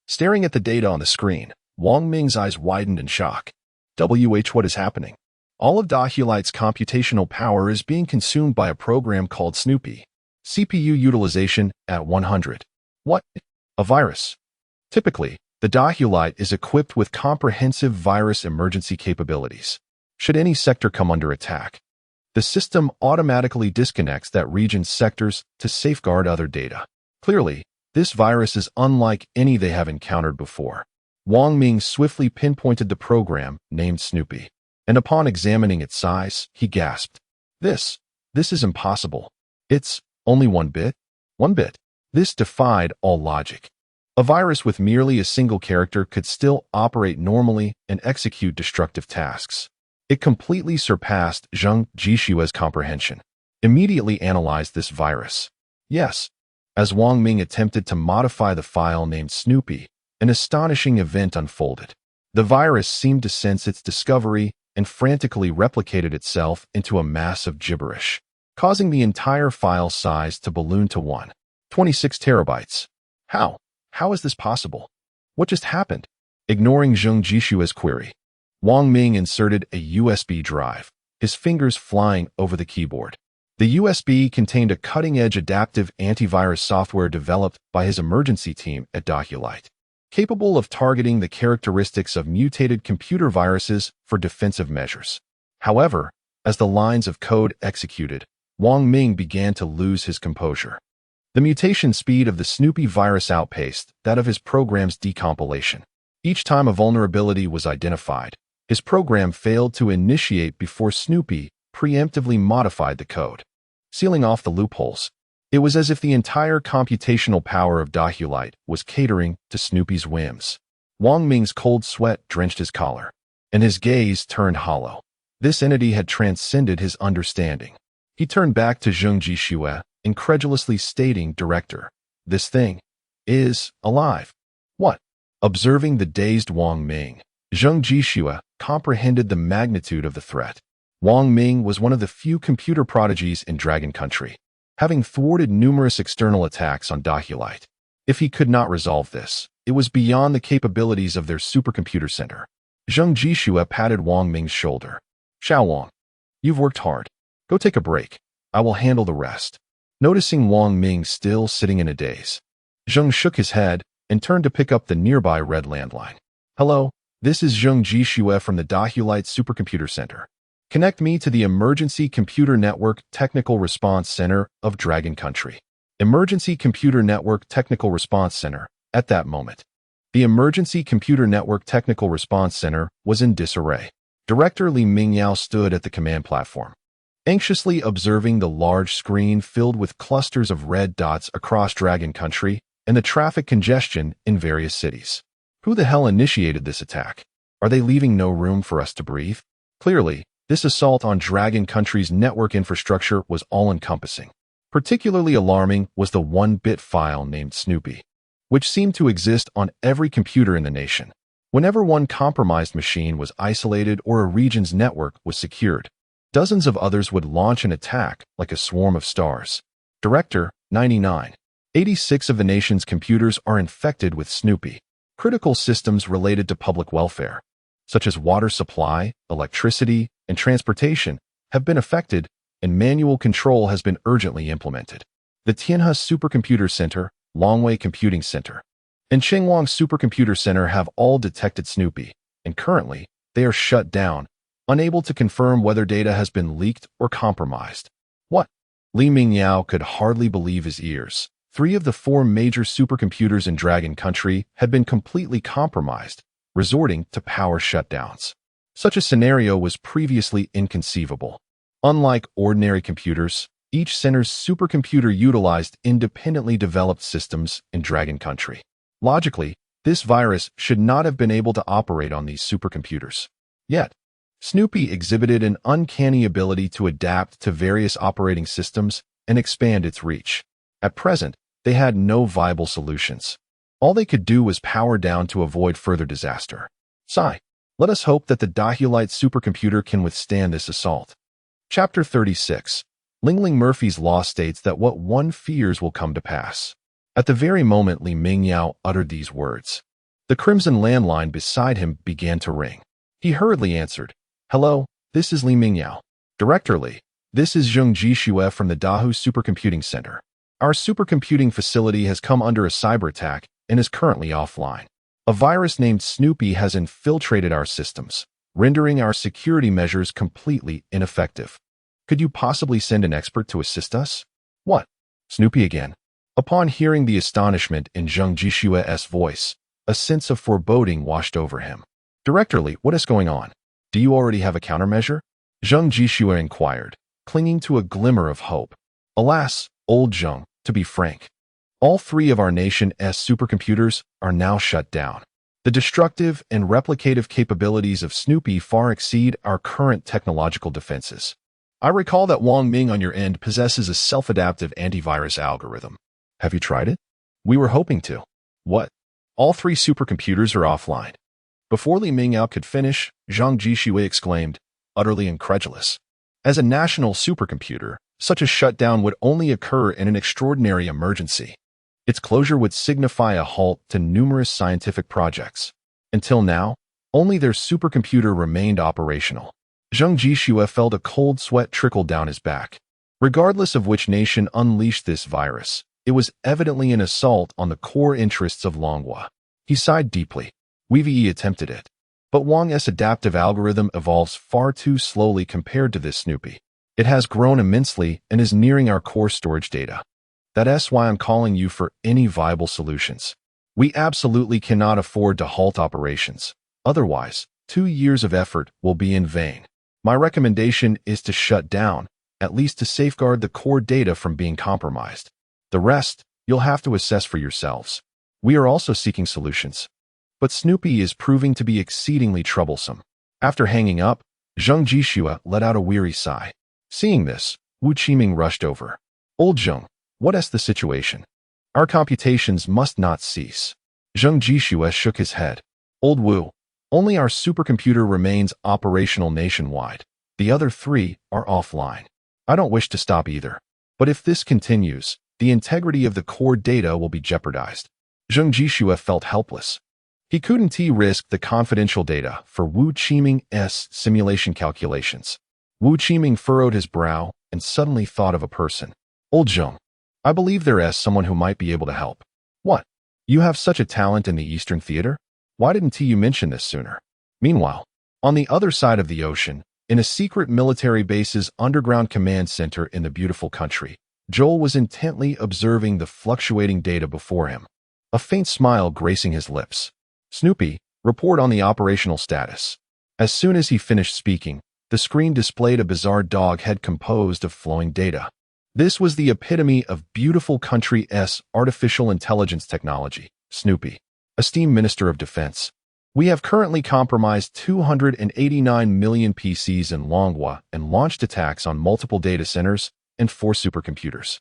Staring at the data on the screen, Wang Ming's eyes widened in shock. What is happening? All of Dahulite's computational power is being consumed by a program called Snoopy. CPU utilization at 100. What? A virus. Typically, the Dahulite is equipped with comprehensive virus emergency capabilities. Should any sector come under attack, the system automatically disconnects that region's sectors to safeguard other data. Clearly, this virus is unlike any they have encountered before. Wang Ming swiftly pinpointed the program, named Snoopy, and upon examining its size, he gasped. This is impossible. It's only 1 bit? 1 bit. This defied all logic. A virus with merely a single character could still operate normally and execute destructive tasks. It completely surpassed Zheng Jishua's comprehension. Immediately analyzed this virus. Yes. As Wang Ming attempted to modify the file named Snoopy, an astonishing event unfolded. The virus seemed to sense its discovery and frantically replicated itself into a mass of gibberish, causing the entire file size to balloon to 1.26 terabytes. How? How is this possible? What just happened? Ignoring Zheng Jishua's query, Wang Ming inserted a USB drive, his fingers flying over the keyboard. The USB contained a cutting-edge adaptive antivirus software developed by his emergency team at Doculite, capable of targeting the characteristics of mutated computer viruses for defensive measures. However, as the lines of code executed, Wang Ming began to lose his composure. The mutation speed of the Snoopy virus outpaced that of his program's decompilation. Each time a vulnerability was identified, his program failed to initiate before Snoopy preemptively modified the code, sealing off the loopholes. It was as if the entire computational power of Doculite was catering to Snoopy's whims. Wang Ming's cold sweat drenched his collar, and his gaze turned hollow. This entity had transcended his understanding. He turned back to Zheng Jishua, incredulously stating, "Director, this thing is alive." What? Observing the dazed Wang Ming, Zheng Jishua comprehended the magnitude of the threat. Wang Ming was one of the few computer prodigies in Dragon Country, having thwarted numerous external attacks on Doculite. If he could not resolve this, it was beyond the capabilities of their supercomputer center. Zheng Jishua patted Wang Ming's shoulder. "Xiao Wang, you've worked hard. Go take a break. I will handle the rest." Noticing Wang Ming still sitting in a daze, Zheng shook his head and turned to pick up the nearby red landline. "Hello, this is Zheng Jishua from the Doculite Supercomputer Center. Connect me to the Emergency Computer Network Technical Response Center of Dragon Country." Emergency Computer Network Technical Response Center. At that moment, the Emergency Computer Network Technical Response Center was in disarray. Director Li Mingyao stood at the command platform, anxiously observing the large screen filled with clusters of red dots across Dragon Country and the traffic congestion in various cities. Who the hell initiated this attack? Are they leaving no room for us to breathe? Clearly, this assault on Dragon Country's network infrastructure was all-encompassing. Particularly alarming was the 1-bit file named Snoopy, which seemed to exist on every computer in the nation. Whenever one compromised machine was isolated or a region's network was secured, dozens of others would launch an attack like a swarm of stars. Director, 86 of the nation's computers are infected with Snoopy. Critical systems related to public welfare, such as water supply, electricity, and transportation, have been affected, and manual control has been urgently implemented. The Tianhe Supercomputer Center, Longwei Computing Center, and Chengwang Supercomputer Center have all detected Snoopy, and currently, they are shut down, unable to confirm whether data has been leaked or compromised. What? Li Mingyao could hardly believe his ears. 3 of the 4 major supercomputers in Dragon Country had been completely compromised, resorting to power shutdowns. Such a scenario was previously inconceivable. Unlike ordinary computers, each center's supercomputer utilized independently developed systems in Dragon Country. Logically, this virus should not have been able to operate on these supercomputers. Yet, Snoopy exhibited an uncanny ability to adapt to various operating systems and expand its reach. At present, they had no viable solutions. All they could do was power down to avoid further disaster. Sigh. Let us hope that the Doculite supercomputer can withstand this assault. Chapter 36. Lingling Murphy's Law states that what one fears will come to pass. At the very moment Li Mingyao uttered these words, the crimson landline beside him began to ring. He hurriedly answered, "Hello, this is Li Mingyao. Director Li, this is Zheng Jishua from the Dahu Supercomputing Center. Our supercomputing facility has come under a cyber attack and is currently offline. A virus named Snoopy has infiltrated our systems, rendering our security measures completely ineffective. Could you possibly send an expert to assist us?" "What? Snoopy again?" Upon hearing the astonishment in Zheng Jishua's voice, A sense of foreboding washed over him. Directorly, what is going on? Do you already have a countermeasure? Zheng Jishua inquired, clinging to a glimmer of hope. Alas, old Zheng, to be frank, all three of our nation's supercomputers are now shut down. The destructive and replicative capabilities of Snoopy far exceed our current technological defenses. I recall that Wang Ming on your end possesses a self-adaptive antivirus algorithm. Have you tried it? We were hoping to. What? All three supercomputers are offline. Before Li Mingyao could finish, Zhang Jishui exclaimed, utterly incredulous. As a national supercomputer, such a shutdown would only occur in an extraordinary emergency. Its closure would signify a halt to numerous scientific projects. Until now, only their supercomputer remained operational. Zheng Jishua felt a cold sweat trickle down his back. Regardless of which nation unleashed this virus, it was evidently an assault on the core interests of Longhua. He sighed deeply. We've attempted it. But Wang's adaptive algorithm evolves far too slowly compared to this Snoopy. It has grown immensely and is nearing our core storage data. That's why I'm calling you for any viable solutions. We absolutely cannot afford to halt operations. Otherwise, 2 years of effort will be in vain. My recommendation is to shut down, at least to safeguard the core data from being compromised. The rest, you'll have to assess for yourselves. We are also seeking solutions. But Snoopy is proving to be exceedingly troublesome. After hanging up, Zheng Jishua let out a weary sigh. Seeing this, Wu Qiming rushed over. Old Zheng, what is the situation? Our computations must not cease. Zheng Jishua shook his head. Old Wu, only our supercomputer remains operational nationwide. The other three are offline. I don't wish to stop either. But if this continues, the integrity of the core data will be jeopardized. Zheng Jishua felt helpless. He couldn't risk the confidential data for Wu Qiming's simulation calculations. Wu Qiming furrowed his brow and suddenly thought of a person. Old Zheng, I believe there is someone who might be able to help. What? You have such a talent in the Eastern Theater? Why didn't you mention this sooner? Meanwhile, on the other side of the ocean, in a secret military base's underground command center in the beautiful country, Joel was intently observing the fluctuating data before him. A faint smile gracing his lips. Snoopy, report on the operational status. As soon as he finished speaking, the screen displayed a bizarre dog head composed of flowing data. This was the epitome of beautiful country's artificial intelligence technology, Snoopy. Esteemed Minister of Defense, we have currently compromised 289 million PCs in Longhua and launched attacks on multiple data centers and 4 supercomputers.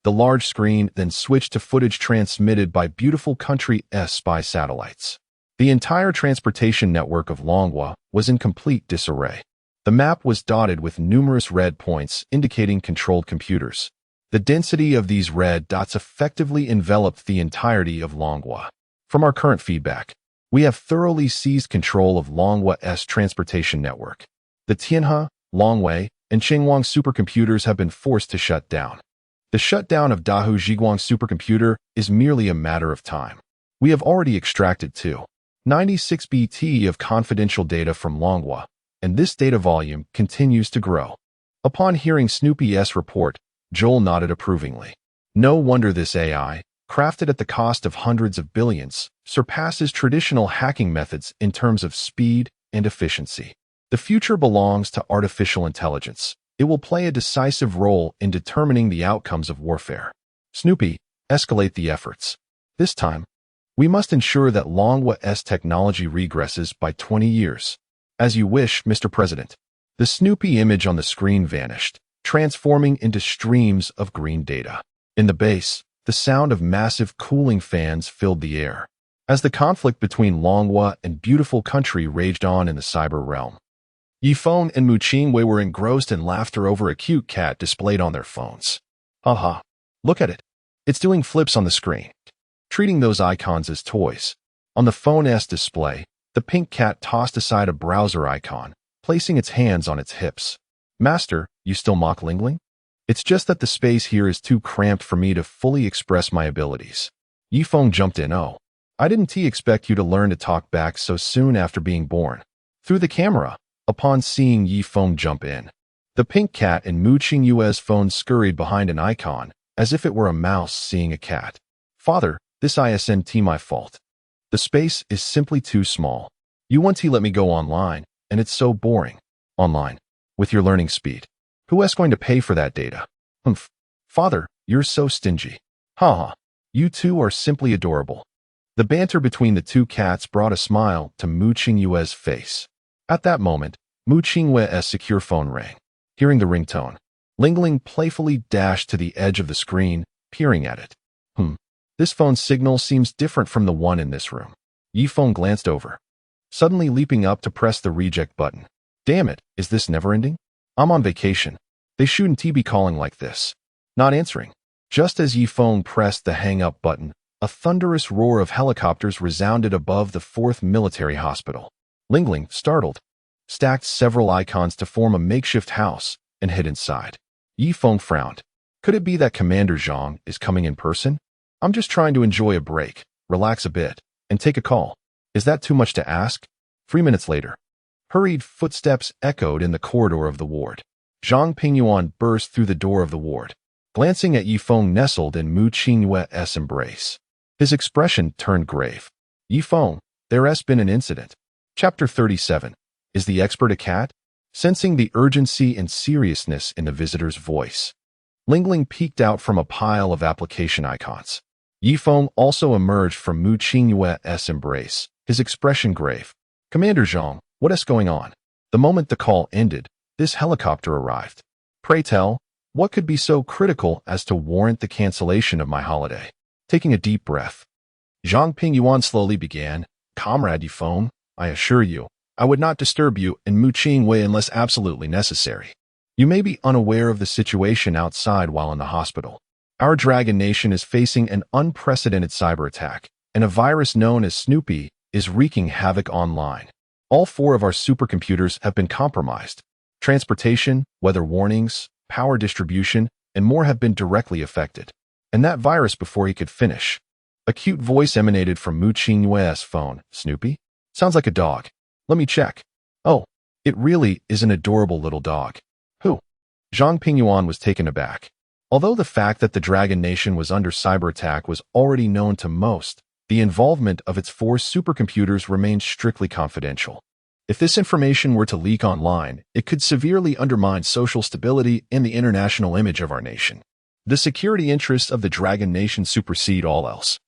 The large screen then switched to footage transmitted by beautiful country's spy satellites. The entire transportation network of Longhua was in complete disarray. The map was dotted with numerous red points indicating controlled computers. The density of these red dots effectively enveloped the entirety of Longhua. From our current feedback, we have thoroughly seized control of Longhua's transportation network. The Tianhe, Longwei, and Qingwang supercomputers have been forced to shut down. The shutdown of Dahu Zhiguang supercomputer is merely a matter of time. We have already extracted 296 BT of confidential data from Longhua, and this data volume continues to grow. Upon hearing Snoopy's report, Joel nodded approvingly. No wonder this AI, crafted at the cost of hundreds of billions, surpasses traditional hacking methods in terms of speed and efficiency. The future belongs to artificial intelligence. It will play a decisive role in determining the outcomes of warfare. Snoopy, escalate the efforts. This time, we must ensure that Longhua's technology regresses by 20 years. As you wish, Mr. President. The Snoopy image on the screen vanished, transforming into streams of green data. In the base, the sound of massive cooling fans filled the air. As the conflict between Longhua and beautiful country raged on in the cyber realm, Yifeng and Mu Qingwei were engrossed in laughter over a cute cat displayed on their phones. Haha, look at it. It's doing flips on the screen, treating those icons as toys. On the phone's display, the pink cat tossed aside a browser icon, placing its hands on its hips. Master, you still mock Lingling? It's just that the space here is too cramped for me to fully express my abilities. Yifeng jumped in. Oh, I didn't expect you to learn to talk back so soon after being born. Through the camera, upon seeing Yifeng jump in, the pink cat in Mu Qingyue's phone scurried behind an icon, as if it were a mouse seeing a cat. Father, this isn't my fault. The space is simply too small. You want to let me go online, and it's so boring. Online. With your learning speed. Who is going to pay for that data? Humph. Father, you're so stingy. Haha. You two are simply adorable. The banter between the two cats brought a smile to Mu Qingyue's face. At that moment, Mu Qingyue's secure phone rang. Hearing the ringtone, Lingling playfully dashed to the edge of the screen, peering at it. This phone signal seems different from the one in this room. Yifeng glanced over, suddenly leaping up to press the reject button. Damn it, is this never-ending? I'm on vacation. They shouldn't be calling like this. Not answering. Just as Yifeng pressed the hang-up button, a thunderous roar of helicopters resounded above the 4th Military Hospital. Lingling, startled, stacked several icons to form a makeshift house and hid inside. Yifeng frowned. Could it be that Commander Zhang is coming in person? I'm just trying to enjoy a break, relax a bit, and take a call. Is that too much to ask? 3 minutes later, hurried footsteps echoed in the corridor of the ward. Zhang Pingyuan burst through the door of the ward, glancing at Yifeng nestled in Mu Qingyue's embrace. His expression turned grave. Yifeng, there has been an incident. Chapter 37. Is the expert a cat? Sensing the urgency and seriousness in the visitor's voice, Lingling peeked out from a pile of application icons. Yifeng also emerged from Mu Qingyue's embrace, his expression grave. Commander Zhang, what is going on? The moment the call ended, this helicopter arrived. Pray tell, what could be so critical as to warrant the cancellation of my holiday? Taking a deep breath, Zhang Pingyuan slowly began. Comrade Yifeng, I assure you, I would not disturb you in Mu Qingyue unless absolutely necessary. You may be unaware of the situation outside while in the hospital. Our Dragon Nation is facing an unprecedented cyber attack, and a virus known as Snoopy is wreaking havoc online. All 4 of our supercomputers have been compromised. Transportation, weather warnings, power distribution, and more have been directly affected. And that virus before he could finish. A cute voice emanated from Mu Qingyue's phone. Snoopy? Sounds like a dog. Let me check. Oh, it really is an adorable little dog. Who? Zhang Pingyuan was taken aback. Although the fact that the Dragon Nation was under cyber attack was already known to most, the involvement of its 4 supercomputers remained strictly confidential. If this information were to leak online, it could severely undermine social stability and the international image of our nation. The security interests of the Dragon Nation supersede all else.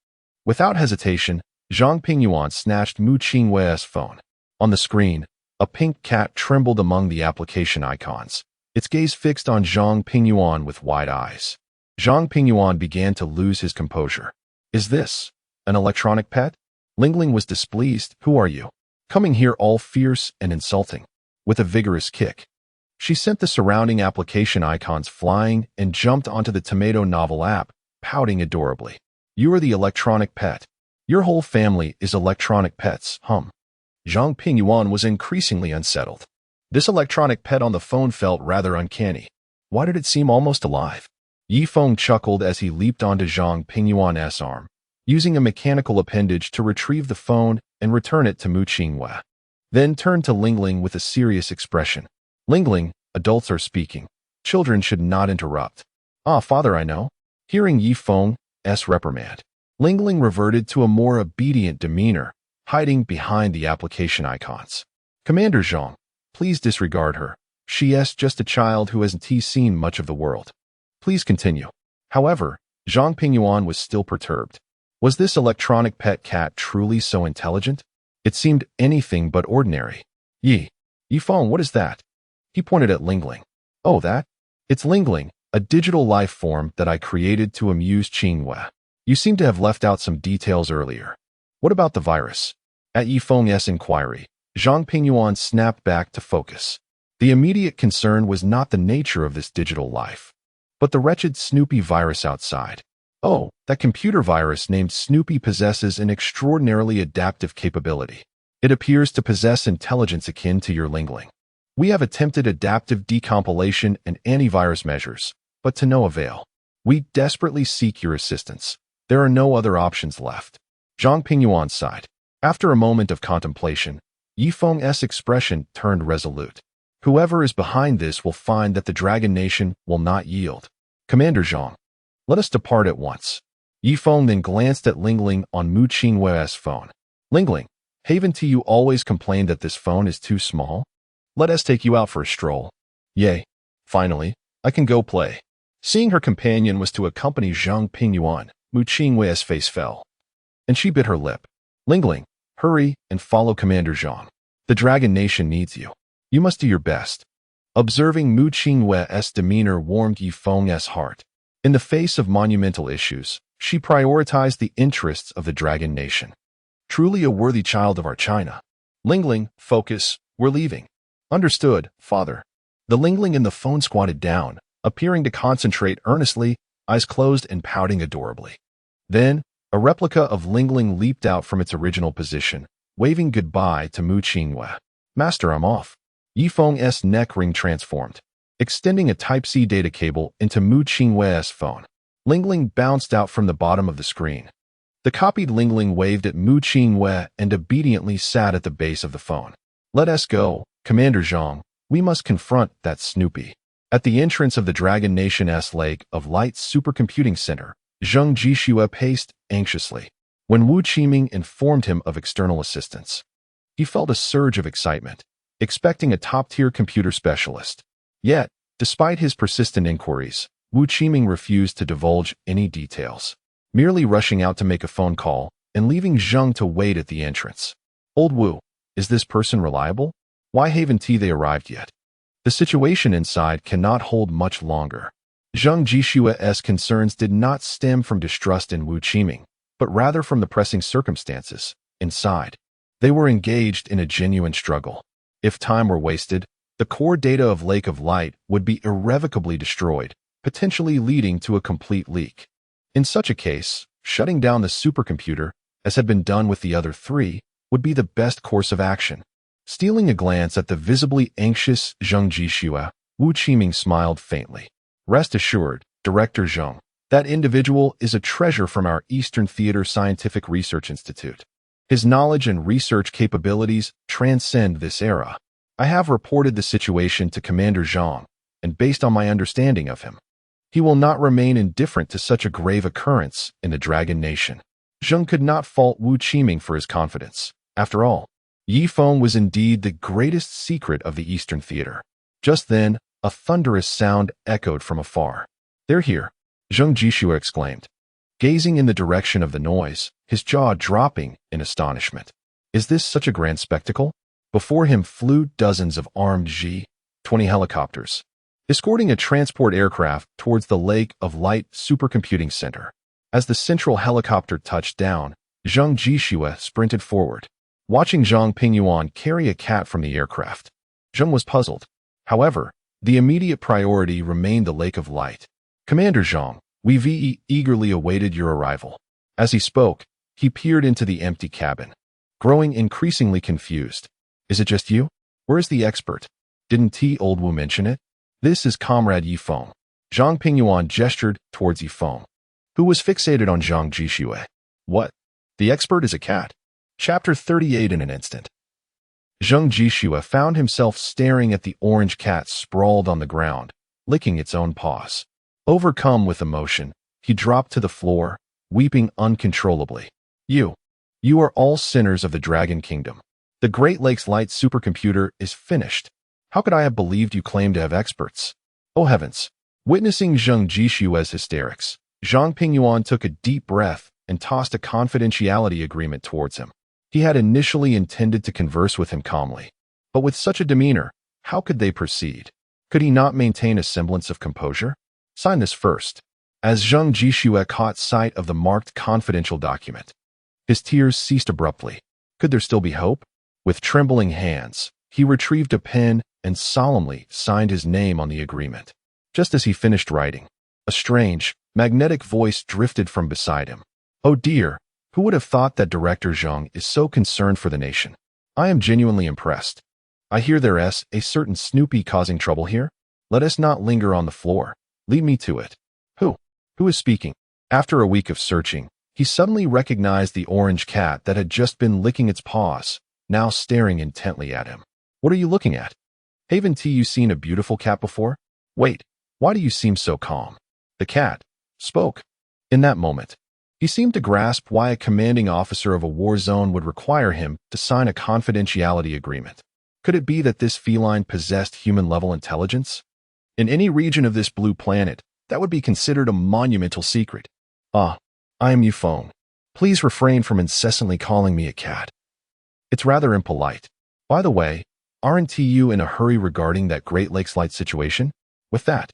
Without hesitation, Zhang Pingyuan snatched Mu Qingyue's phone. On the screen, a pink cat trembled among the application icons, its gaze fixed on Zhang Pingyuan with wide eyes. Zhang Pingyuan began to lose his composure. Is this an electronic pet? Lingling was displeased. Who are you? Coming here all fierce and insulting. With a vigorous kick, she sent the surrounding application icons flying and jumped onto the Tomato Novel app, pouting adorably. You are the electronic pet. Your whole family is electronic pets, Zhang Pingyuan was increasingly unsettled. This electronic pet on the phone felt rather uncanny. Why did it seem almost alive? Yifeng chuckled as he leaped onto Zhang Pingyuan's arm, using a mechanical appendage to retrieve the phone and return it to Mu Qingyue. Then turned to Lingling with a serious expression. Lingling, adults are speaking. Children should not interrupt. Ah, father, I know. Hearing Yifeng's reprimand, Lingling reverted to a more obedient demeanor, hiding behind the application icons. Commander Zhang, please disregard her. She is just a child who hasn't seen much of the world. Please continue. However, Zhang Pingyuan was still perturbed. Was this electronic pet cat truly so intelligent? It seemed anything but ordinary. Yifeng, what is that? He pointed at Lingling. Oh, that? It's Lingling, a digital life form that I created to amuse Qingyue. You seem to have left out some details earlier. What about the virus? At Yifeng's inquiry, Zhang Pingyuan snapped back to focus. The immediate concern was not the nature of this digital life, but the wretched Snoopy virus outside. Oh, that computer virus named Snoopy possesses an extraordinarily adaptive capability. It appears to possess intelligence akin to your Lingling. We have attempted adaptive decompilation and antivirus measures, but to no avail. We desperately seek your assistance. There are no other options left. Zhang Pingyuan sighed. After a moment of contemplation, Yifeng's expression turned resolute. Whoever is behind this will find that the Dragon Nation will not yield. Commander Zhang, let us depart at once. Yifeng then glanced at Lingling on Mu Qingyue's phone. Lingling, haven't you always complained that this phone is too small? Let us take you out for a stroll. Yay. Finally, I can go play. Seeing her companion was to accompany Zhang Pingyuan, Mu Qingwei's face fell, and she bit her lip. Lingling, hurry and follow Commander Zhang. The Dragon Nation needs you. You must do your best. Observing Mu Qingwei's demeanor warmed Yi Feng's heart. In the face of monumental issues, she prioritized the interests of the Dragon Nation. Truly a worthy child of our China. Lingling, focus, we're leaving. Understood, father. The Lingling in the phone squatted down, appearing to concentrate earnestly, eyes closed and pouting adorably. Then, a replica of Lingling leaped out from its original position, waving goodbye to Mu Qingwei. Master, I'm off. Yi Feng's neck ring transformed, extending a Type-C data cable into Mu Qingwei's phone. Lingling bounced out from the bottom of the screen. The copied Lingling waved at Mu Qingwei and obediently sat at the base of the phone. Let us go, Commander Zhang. We must confront that Snoopy. At the entrance of the Dragon Nation's Lake of Light Supercomputing Center, Zhang Jishua paced anxiously. When Wu Qiming informed him of external assistance, he felt a surge of excitement, expecting a top-tier computer specialist. Yet, despite his persistent inquiries, Wu Qiming refused to divulge any details, merely rushing out to make a phone call and leaving Zhang to wait at the entrance. Old Wu, is this person reliable? Why haven't they arrived yet? The situation inside cannot hold much longer. Zhang Jishua's concerns did not stem from distrust in Wu Qiming, but rather from the pressing circumstances inside. They were engaged in a genuine struggle. If time were wasted, the core data of Lake of Light would be irrevocably destroyed, potentially leading to a complete leak. In such a case, shutting down the supercomputer, as had been done with the other three, would be the best course of action. Stealing a glance at the visibly anxious Zhang Jishua, Wu Qiming smiled faintly. Rest assured, Director Zhang, that individual is a treasure from our Eastern Theater Scientific Research Institute. His knowledge and research capabilities transcend this era. I have reported the situation to Commander Zhang, and based on my understanding of him, he will not remain indifferent to such a grave occurrence in the Dragon Nation. Zhang could not fault Wu Qiming for his confidence. After all, Yi Feng was indeed the greatest secret of the Eastern Theater. Just then, a thunderous sound echoed from afar. They're here, Zhang Jishua exclaimed, gazing in the direction of the noise, his jaw dropping in astonishment. Is this such a grand spectacle? Before him flew dozens of armed G-20 helicopters, escorting a transport aircraft towards the Lake of Light Supercomputing Center. As the central helicopter touched down, Zhang Jishua sprinted forward, watching Zhang Pingyuan carry a cat from the aircraft. Zhang was puzzled. However, the immediate priority remained the Lake of Light. Commander Zhang, we eagerly awaited your arrival. As he spoke, he peered into the empty cabin, growing increasingly confused. Is it just you? Where is the expert? Didn't Old Wu mention it? This is Comrade Yi Feng. Zhang Pingyuan gestured towards Yi Feng, who was fixated on Zhang Jishue. What? The expert is a cat. Chapter 38 in an instant. Zhang Jishua found himself staring at the orange cat sprawled on the ground, licking its own paws. Overcome with emotion, he dropped to the floor, weeping uncontrollably. You are all sinners of the Dragon Kingdom. The Great Lakes Light supercomputer is finished. How could I have believed you claimed to have experts? Oh heavens! Witnessing Zhang Jishua's hysterics, Zhang Pingyuan took a deep breath and tossed a confidentiality agreement towards him. He had initially intended to converse with him calmly, but with such a demeanor, how could they proceed? Could he not maintain a semblance of composure? Sign this first. As Zhang Jishua caught sight of the marked confidential document, his tears ceased abruptly. Could there still be hope? With trembling hands, he retrieved a pen and solemnly signed his name on the agreement. Just as he finished writing, a strange, magnetic voice drifted from beside him. Oh dear, who would have thought that Director Zhang is so concerned for the nation? I am genuinely impressed. I hear there's a certain Snoopy causing trouble here. Let us not linger on the floor. Lead me to it. Who is speaking? After a week of searching, he suddenly recognized the orange cat that had just been licking its paws, now staring intently at him. What are you looking at? Haven't you seen a beautiful cat before? Wait, why do you seem so calm? The cat spoke. In that moment, He seemed to grasp why a commanding officer of a war zone would require him to sign a confidentiality agreement. Could it be that this feline possessed human-level intelligence? In any region of this blue planet, that would be considered a monumental secret. Ah, I am Feng. Please refrain from incessantly calling me a cat. It's rather impolite. By the way, aren't you in a hurry regarding that Great Lakes Light situation? With that,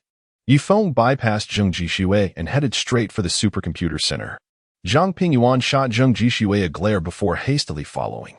Feng bypassed Zheng Jishui and headed straight for the supercomputer center. Zhang Pingyuan shot Zheng Jishui a glare before hastily following.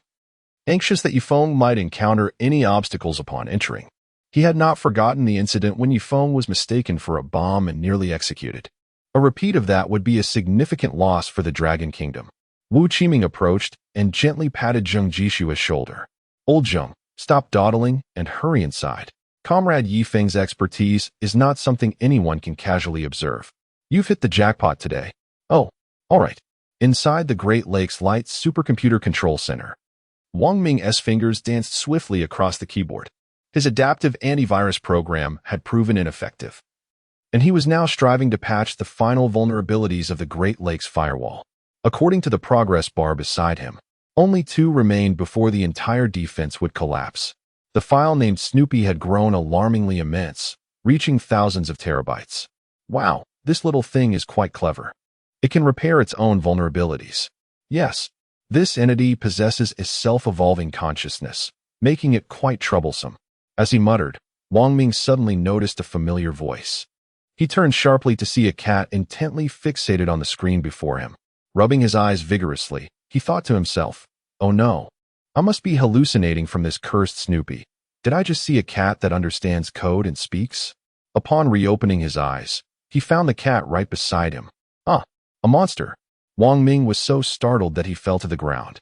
Anxious that Feng might encounter any obstacles upon entering, he had not forgotten the incident when Feng was mistaken for a bomb and nearly executed. A repeat of that would be a significant loss for the Dragon Kingdom. Wu Qiming approached and gently patted Zheng Jishui's shoulder. Old Zheng, stop dawdling and hurry inside. Comrade Feng's expertise is not something anyone can casually observe. You've hit the jackpot today. Oh, all right. Inside the Great Lakes Light Supercomputer Control Center, Wang Ming's fingers danced swiftly across the keyboard. His adaptive antivirus program had proven ineffective, and he was now striving to patch the final vulnerabilities of the Great Lakes firewall. According to the progress bar beside him, only 2 remained before the entire defense would collapse. The file named Snoopy had grown alarmingly immense, reaching thousands of terabytes. Wow, this little thing is quite clever. It can repair its own vulnerabilities. Yes, this entity possesses a self-evolving consciousness, making it quite troublesome. As he muttered, Wang Ming suddenly noticed a familiar voice. He turned sharply to see a cat intently fixated on the screen before him. Rubbing his eyes vigorously, he thought to himself, "Oh no, I must be hallucinating from this cursed Snoopy. Did I just see a cat that understands code and speaks?" Upon reopening his eyes, he found the cat right beside him. Ah, a monster. Wang Ming was so startled that he fell to the ground.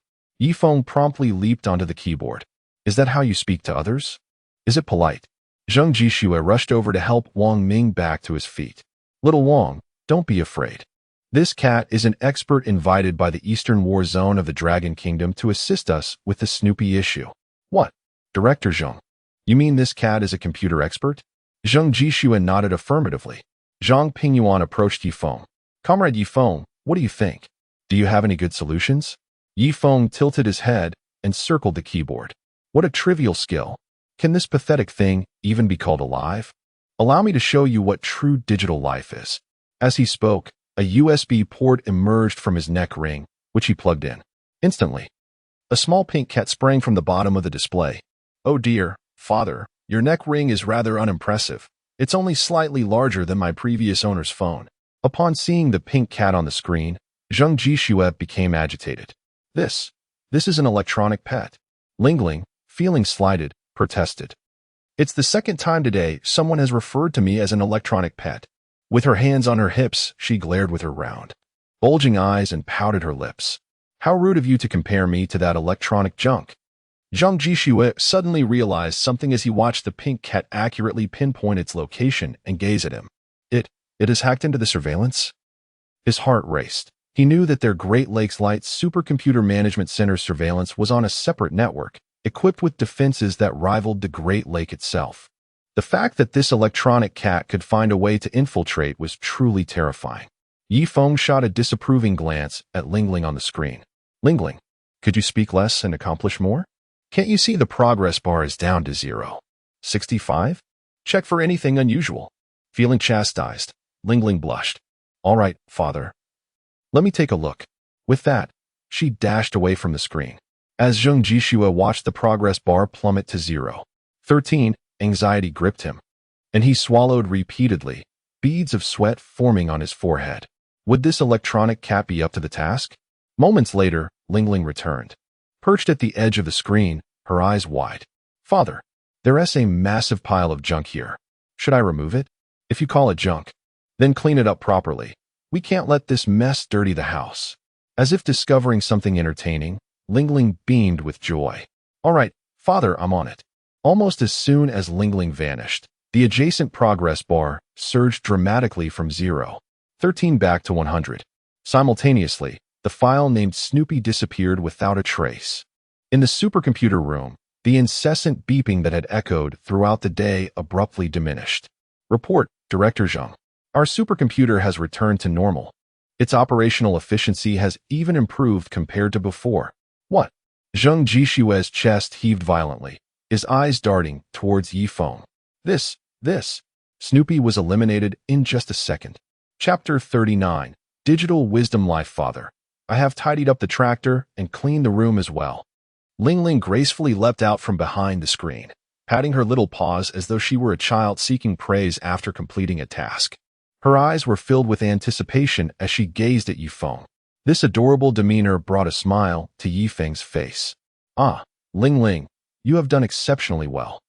Feng promptly leaped onto the keyboard. "Is that how you speak to others? Is it polite?" Zheng Jishui rushed over to help Wang Ming back to his feet. "Little Wang, don't be afraid. This cat is an expert invited by the Eastern War Zone of the Dragon Kingdom to assist us with the Snoopy issue." "What? Director Zheng, you mean this cat is a computer expert?" Zheng Jishui nodded affirmatively. Zhang Pingyuan approached Feng. "Comrade Feng, what do you think? Do you have any good solutions?" Feng tilted his head and circled the keyboard. "What a trivial skill. Can this pathetic thing even be called alive? Allow me to show you what true digital life is." As he spoke, a USB port emerged from his neck ring, which he plugged in. Instantly, a small pink cat sprang from the bottom of the display. "Oh dear, father, your neck ring is rather unimpressive. It's only slightly larger than my previous owner's phone." Upon seeing the pink cat on the screen, Zheng Jishui became agitated. This is an electronic pet." Lingling, feeling slighted, protested. "It's the second time today someone has referred to me as an electronic pet." With her hands on her hips, she glared with her round, bulging eyes and pouted her lips. "How rude of you to compare me to that electronic junk." Zhang Jishui suddenly realized something as he watched the pink cat accurately pinpoint its location and gaze at him. It has hacked into the surveillance? His heart raced. He knew that their Great Lakes Light Supercomputer Management Center surveillance was on a separate network, equipped with defenses that rivaled the Great Lake itself. The fact that this electronic cat could find a way to infiltrate was truly terrifying. Feng shot a disapproving glance at Lingling on the screen. "Lingling, could you speak less and accomplish more? Can't you see the progress bar is down to 0? 65? Check for anything unusual." Feeling chastised, Lingling blushed. "All right, father. Let me take a look." With that, she dashed away from the screen. As Zheng Jishui watched the progress bar plummet to 0. 13, anxiety gripped him, and he swallowed repeatedly, beads of sweat forming on his forehead. Would this electronic cat be up to the task? Moments later, Lingling returned. Perched at the edge of the screen, her eyes wide. "Father, there's a massive pile of junk here. Should I remove it? If you call it junk, then clean it up properly. We can't let this mess dirty the house." As if discovering something entertaining, Lingling beamed with joy. "All right, father, I'm on it." Almost as soon as Lingling vanished, the adjacent progress bar surged dramatically from 0. 13 back to 100. Simultaneously, the file named Snoopy disappeared without a trace. In the supercomputer room, the incessant beeping that had echoed throughout the day abruptly diminished. "Report, Director Zheng. Our supercomputer has returned to normal." Its operational efficiency has even improved compared to before. What? Zheng Jishue's chest heaved violently, his eyes darting towards Yifeng. This. Snoopy was eliminated in just a second. Chapter 39. Digital Wisdom Life Father. I have tidied up the tractor and cleaned the room as well. Ling Ling gracefully leapt out from behind the screen, patting her little paws as though she were a child seeking praise after completing a task. Her eyes were filled with anticipation as she gazed at Yifeng. This adorable demeanor brought a smile to Yifeng's face. Ah, Ling Ling, you have done exceptionally well.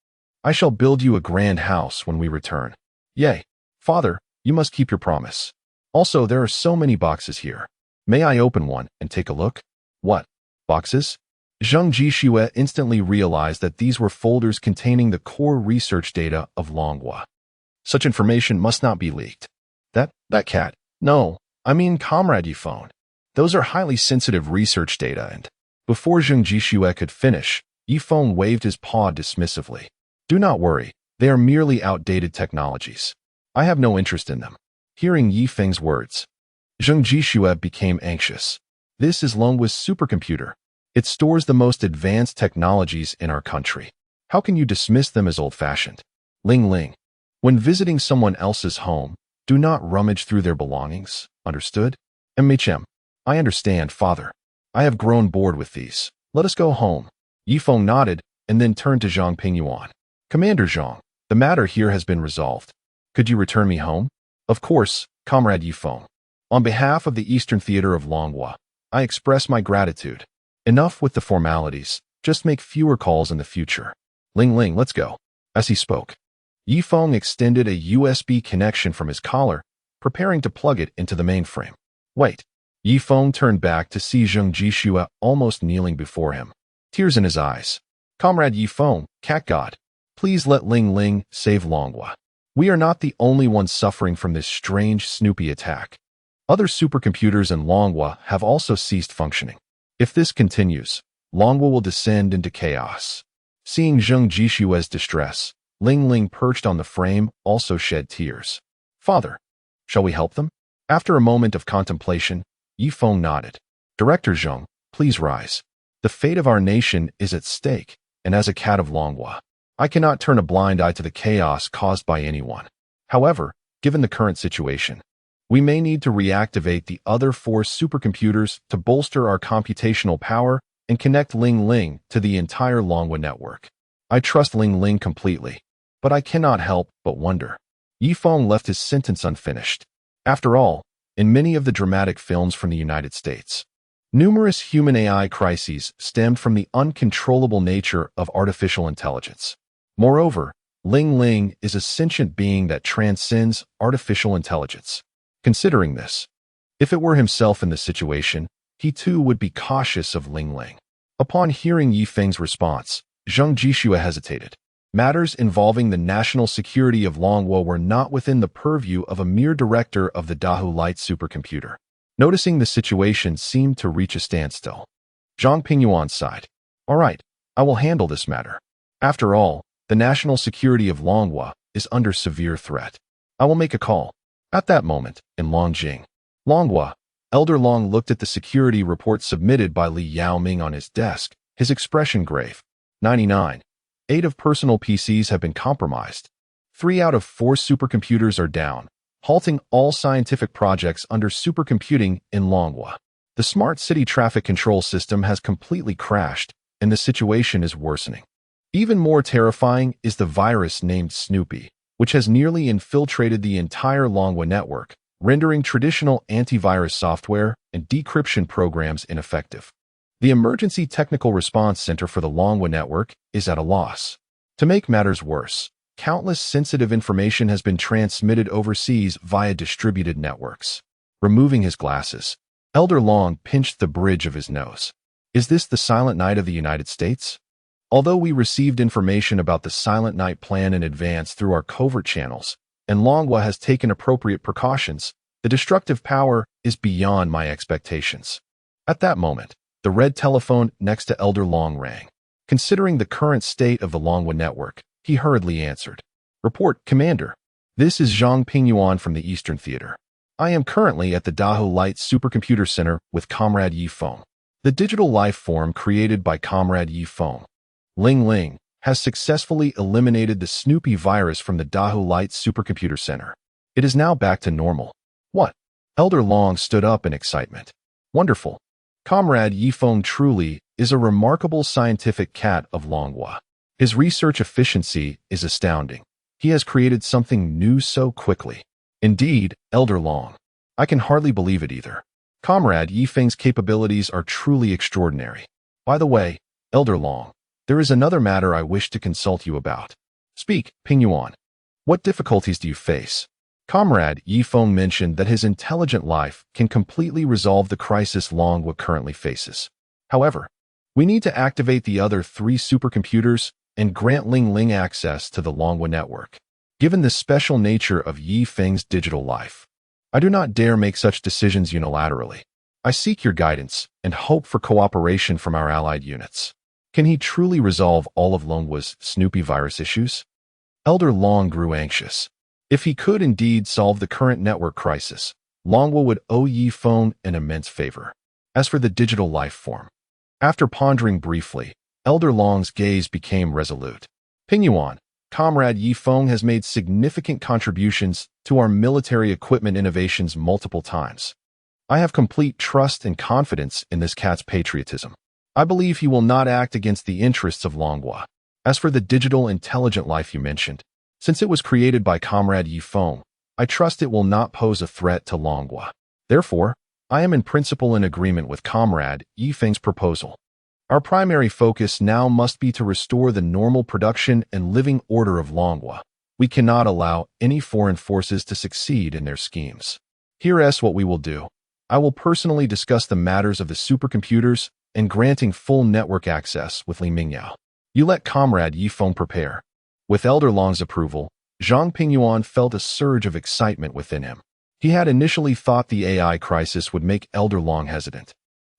I shall build you a grand house when we return. Yay. Father, you must keep your promise. Also, there are so many boxes here. May I open one and take a look? What? Boxes? Zheng Jishue instantly realized that these were folders containing the core research data of Longhua. Such information must not be leaked. That cat. No, I mean Comrade Yifeng. Those are highly sensitive research data and… Before Zheng Jishue could finish, Yifeng waved his paw dismissively. Do not worry, they are merely outdated technologies. I have no interest in them. Hearing Yifeng's words, Zheng Jishue became anxious. This is Longwa's supercomputer. It stores the most advanced technologies in our country. How can you dismiss them as old-fashioned? Ling Ling. When visiting someone else's home, do not rummage through their belongings, understood? MHM. I understand, Father. I have grown bored with these. Let us go home. Yifeng nodded and then turned to Zhang Pingyuan. Commander Zhang, the matter here has been resolved. Could you return me home? Of course, Comrade Yifeng. On behalf of the Eastern Theater of Longhua, I express my gratitude. Enough with the formalities. Just make fewer calls in the future. Ling Ling, let's go. As he spoke, Yifeng extended a USB connection from his collar, preparing to plug it into the mainframe. Wait. Yifeng turned back to see Zheng Jishue almost kneeling before him, tears in his eyes. Comrade Yifeng, cat god, please let Ling Ling save Longhua. We are not the only ones suffering from this strange Snoopy attack. Other supercomputers in Longhua have also ceased functioning. If this continues, Longhua will descend into chaos. Seeing Zheng Jishue's distress, Ling Ling, perched on the frame, also shed tears. Father, shall we help them? After a moment of contemplation, Yifeng nodded. Director Zheng, please rise. The fate of our nation is at stake, and as a cat of Longhua, I cannot turn a blind eye to the chaos caused by anyone. However, given the current situation, we may need to reactivate the other 4 supercomputers to bolster our computational power and connect Ling Ling to the entire Longhua network. I trust Ling Ling completely, but I cannot help but wonder. Yifeng left his sentence unfinished. After all, in many of the dramatic films from the United States, numerous human AI crises stemmed from the uncontrollable nature of artificial intelligence. Moreover, Ling Ling is a sentient being that transcends artificial intelligence. Considering this, if it were himself in this situation, he too would be cautious of Ling Ling. Upon hearing Yifeng's response, Zheng Jishue hesitated. Matters involving the national security of Longhua were not within the purview of a mere director of the Dahu Light supercomputer. Noticing the situation seemed to reach a standstill, Zhang Pingyuan sighed. All right, I will handle this matter. After all, the national security of Longhua is under severe threat. I will make a call. At that moment, in Longjing, Longhua, Elder Long looked at the security report submitted by Li Yaoming on his desk, his expression grave. 99. 8 of personal PCs have been compromised. 3 out of 4 supercomputers are down, halting all scientific projects under supercomputing in Longhua. The smart city traffic control system has completely crashed, and the situation is worsening. Even more terrifying is the virus named Snoopy, which has nearly infiltrated the entire Longhua network, rendering traditional antivirus software and decryption programs ineffective. The Emergency Technical Response Center for the Longhua network is at a loss. To make matters worse, countless sensitive information has been transmitted overseas via distributed networks. Removing his glasses, Elder Long pinched the bridge of his nose. Is this the Silent Night of the United States? Although we received information about the Silent Night plan in advance through our covert channels, and Longhua has taken appropriate precautions, the destructive power is beyond my expectations. At that moment, the red telephone next to Elder Long rang. Considering the current state of the Longhua network, he hurriedly answered. Report, Commander. This is Zhang Pingyuan from the Eastern Theater. I am currently at the Dahou Light Supercomputer Center with Comrade Yi Feng. The digital life form created by Comrade Yi Feng, Ling Ling, has successfully eliminated the Snoopy virus from the Dahou Light Supercomputer Center. It is now back to normal. What? Elder Long stood up in excitement. Wonderful. Comrade Yi Feng truly is a remarkable scientific cat of Longhua. His research efficiency is astounding. He has created something new so quickly. Indeed, Elder Long. I can hardly believe it either. Comrade Yi Feng's capabilities are truly extraordinary. By the way, Elder Long, there is another matter I wish to consult you about. Speak, Ping Yuan. What difficulties do you face? Comrade Yi Feng mentioned that his intelligent life can completely resolve the crisis Longhua currently faces. However, we need to activate the other 3 supercomputers and grant Ling Ling access to the Longhua network. Given the special nature of Yi Feng's digital life, I do not dare make such decisions unilaterally. I seek your guidance and hope for cooperation from our allied units. Can he truly resolve all of Longhua's Snoopy virus issues? Elder Long grew anxious. If he could indeed solve the current network crisis, Longhua would owe Yi Feng an immense favor. As for the digital life form, after pondering briefly, Elder Long's gaze became resolute. Ping Yuan, Comrade Yi Feng has made significant contributions to our military equipment innovations multiple times. I have complete trust and confidence in this cat's patriotism. I believe he will not act against the interests of Longhua. As for the digital intelligent life you mentioned, since it was created by Comrade Yi Feng, I trust it will not pose a threat to Longhua. Therefore, I am in principle in agreement with Comrade Yi Feng's proposal. Our primary focus now must be to restore the normal production and living order of Longhua. We cannot allow any foreign forces to succeed in their schemes. Here's what we will do. I will personally discuss the matters of the supercomputers and granting full network access with Li Mingyao. You let Comrade Yi Feng prepare. With Elder Long's approval, Zhang Pingyuan felt a surge of excitement within him. He had initially thought the AI crisis would make Elder Long hesitant,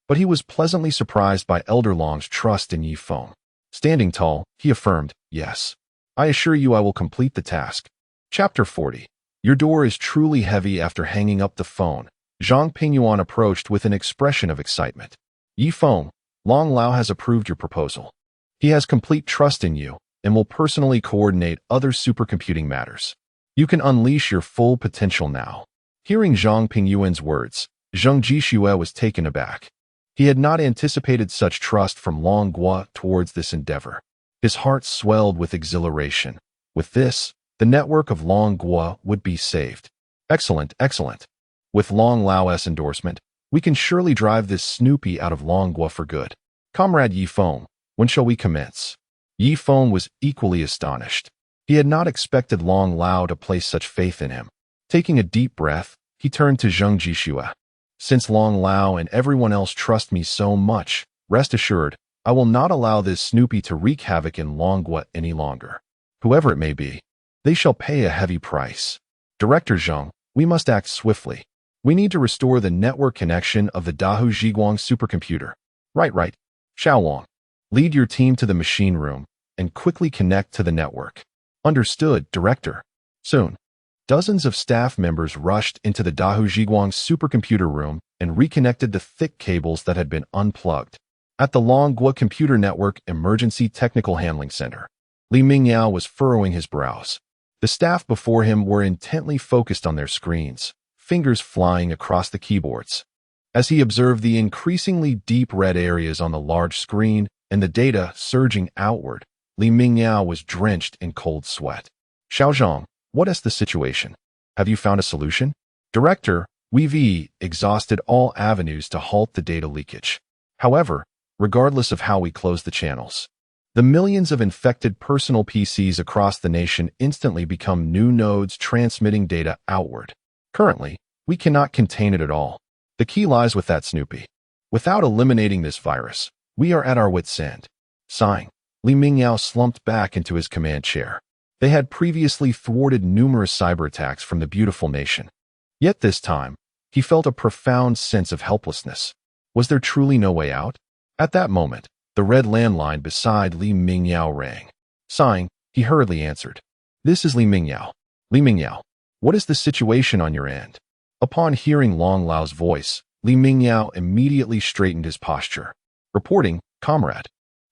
but he was pleasantly surprised by Elder Long's trust in Yi Feng. Standing tall, he affirmed, "Yes. I assure you I will complete the task." Chapter 40. Your door is truly heavy. After hanging up the phone, Zhang Pingyuan approached with an expression of excitement. "Yi Feng, Long Lao has approved your proposal. He has complete trust in you and will personally coordinate other supercomputing matters. You can unleash your full potential now." Hearing Zhang Pingyuan's words, Zheng Jixue was taken aback. He had not anticipated such trust from Longhua towards this endeavor. His heart swelled with exhilaration. With this, the network of Longhua would be saved. Excellent, excellent. With Long Lao's endorsement, we can surely drive this Snoopy out of Longhua for good. Comrade Yi Feng, when shall we commence? Yi Feng was equally astonished. He had not expected Long Lao to place such faith in him. Taking a deep breath, he turned to Zheng Jixue. Since Long Lao and everyone else trust me so much, rest assured, I will not allow this Snoopy to wreak havoc in Longhua any longer. Whoever it may be, they shall pay a heavy price. Director Zheng, we must act swiftly. We need to restore the network connection of the Dahou Zhiguang supercomputer. Right. Xiaowang, lead your team to the machine room and quickly connect to the network. Understood, Director. Soon, dozens of staff members rushed into the Dahou Zhiguang supercomputer room and reconnected the thick cables that had been unplugged. At the Longhua Computer Network Emergency Technical Handling Center, Li Mingyao was furrowing his brows. The staff before him were intently focused on their screens, fingers flying across the keyboards. As he observed the increasingly deep red areas on the large screen and the data surging outward, Li Mingyao was drenched in cold sweat. Xiaozhang, what is the situation? Have you found a solution? Director, we've exhausted all avenues to halt the data leakage. However, regardless of how we close the channels, the millions of infected personal PCs across the nation instantly become new nodes transmitting data outward. Currently, we cannot contain it at all. The key lies with that Snoopy. Without eliminating this virus, we are at our wits' end. Sighing, Li Mingyao slumped back into his command chair. They had previously thwarted numerous cyber attacks from the beautiful nation. Yet this time, he felt a profound sense of helplessness. Was there truly no way out? At that moment, the red landline beside Li Mingyao rang. Sighing, he hurriedly answered. This is Li Mingyao. Li Mingyao, what is the situation on your end? Upon hearing Long Lao's voice, Li Mingyao immediately straightened his posture, reporting, "Comrade,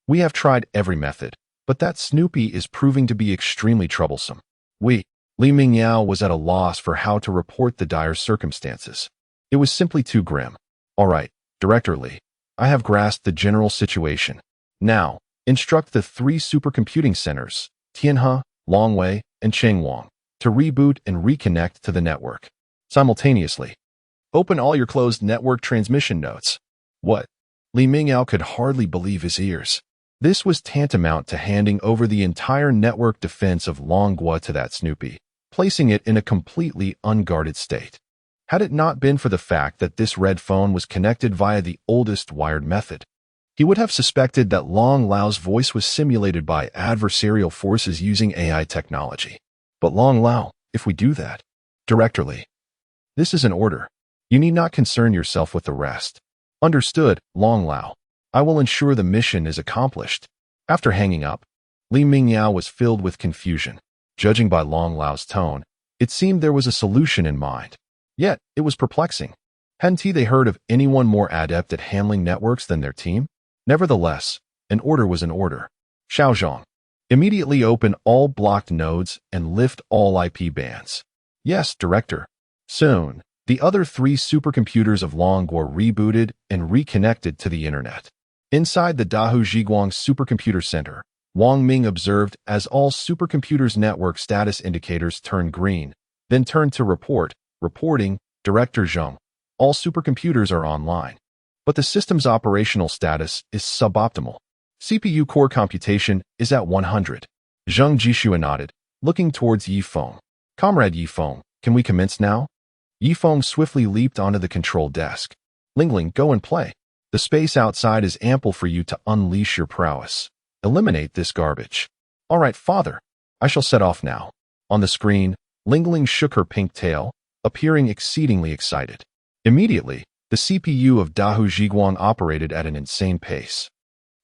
we have tried every method, but that Snoopy is proving to be extremely troublesome." Li Mingyao was at a loss for how to report the dire circumstances. It was simply too grim. "All right, Director Li, I have grasped the general situation. Now, instruct the 3 supercomputing centers, Tianhe, Longwei, and Chengwang, to reboot and reconnect to the network. Simultaneously, open all your closed network transmission nodes." What? Li Mingyao could hardly believe his ears. This was tantamount to handing over the entire network defense of Longhua to that Snoopy, placing it in a completely unguarded state. Had it not been for the fact that this red phone was connected via the oldest wired method, he would have suspected that Long Lao's voice was simulated by adversarial forces using AI technology. "But Long Lao, if we do that..." "Director Li, this is an order. You need not concern yourself with the rest." "Understood, Long Lao. I will ensure the mission is accomplished." After hanging up, Li Mingyao was filled with confusion. Judging by Long Lao's tone, it seemed there was a solution in mind. Yet, it was perplexing. Hadn't they heard of anyone more adept at handling networks than their team? Nevertheless, an order was an order. "Xiaozhong, immediately open all blocked nodes and lift all IP bans." "Yes, Director." Soon, the other 3 supercomputers of Longhua rebooted and reconnected to the internet. Inside the Dahu Zhiguang Supercomputer Center, Wang Ming observed as all supercomputers' network status indicators turned green, then turned to reporting, "Director Zheng, all supercomputers are online, but the system's operational status is suboptimal. CPU core computation is at 100. Zheng Jishua nodded, looking towards Yifeng. "Comrade Yifeng, can we commence now?" Yifeng swiftly leaped onto the control desk. "Lingling, go and play. The space outside is ample for you to unleash your prowess. Eliminate this garbage." "All right, father. I shall set off now." On the screen, Lingling shook her pink tail, appearing exceedingly excited. Immediately, the CPU of Dahu Zhiguang operated at an insane pace,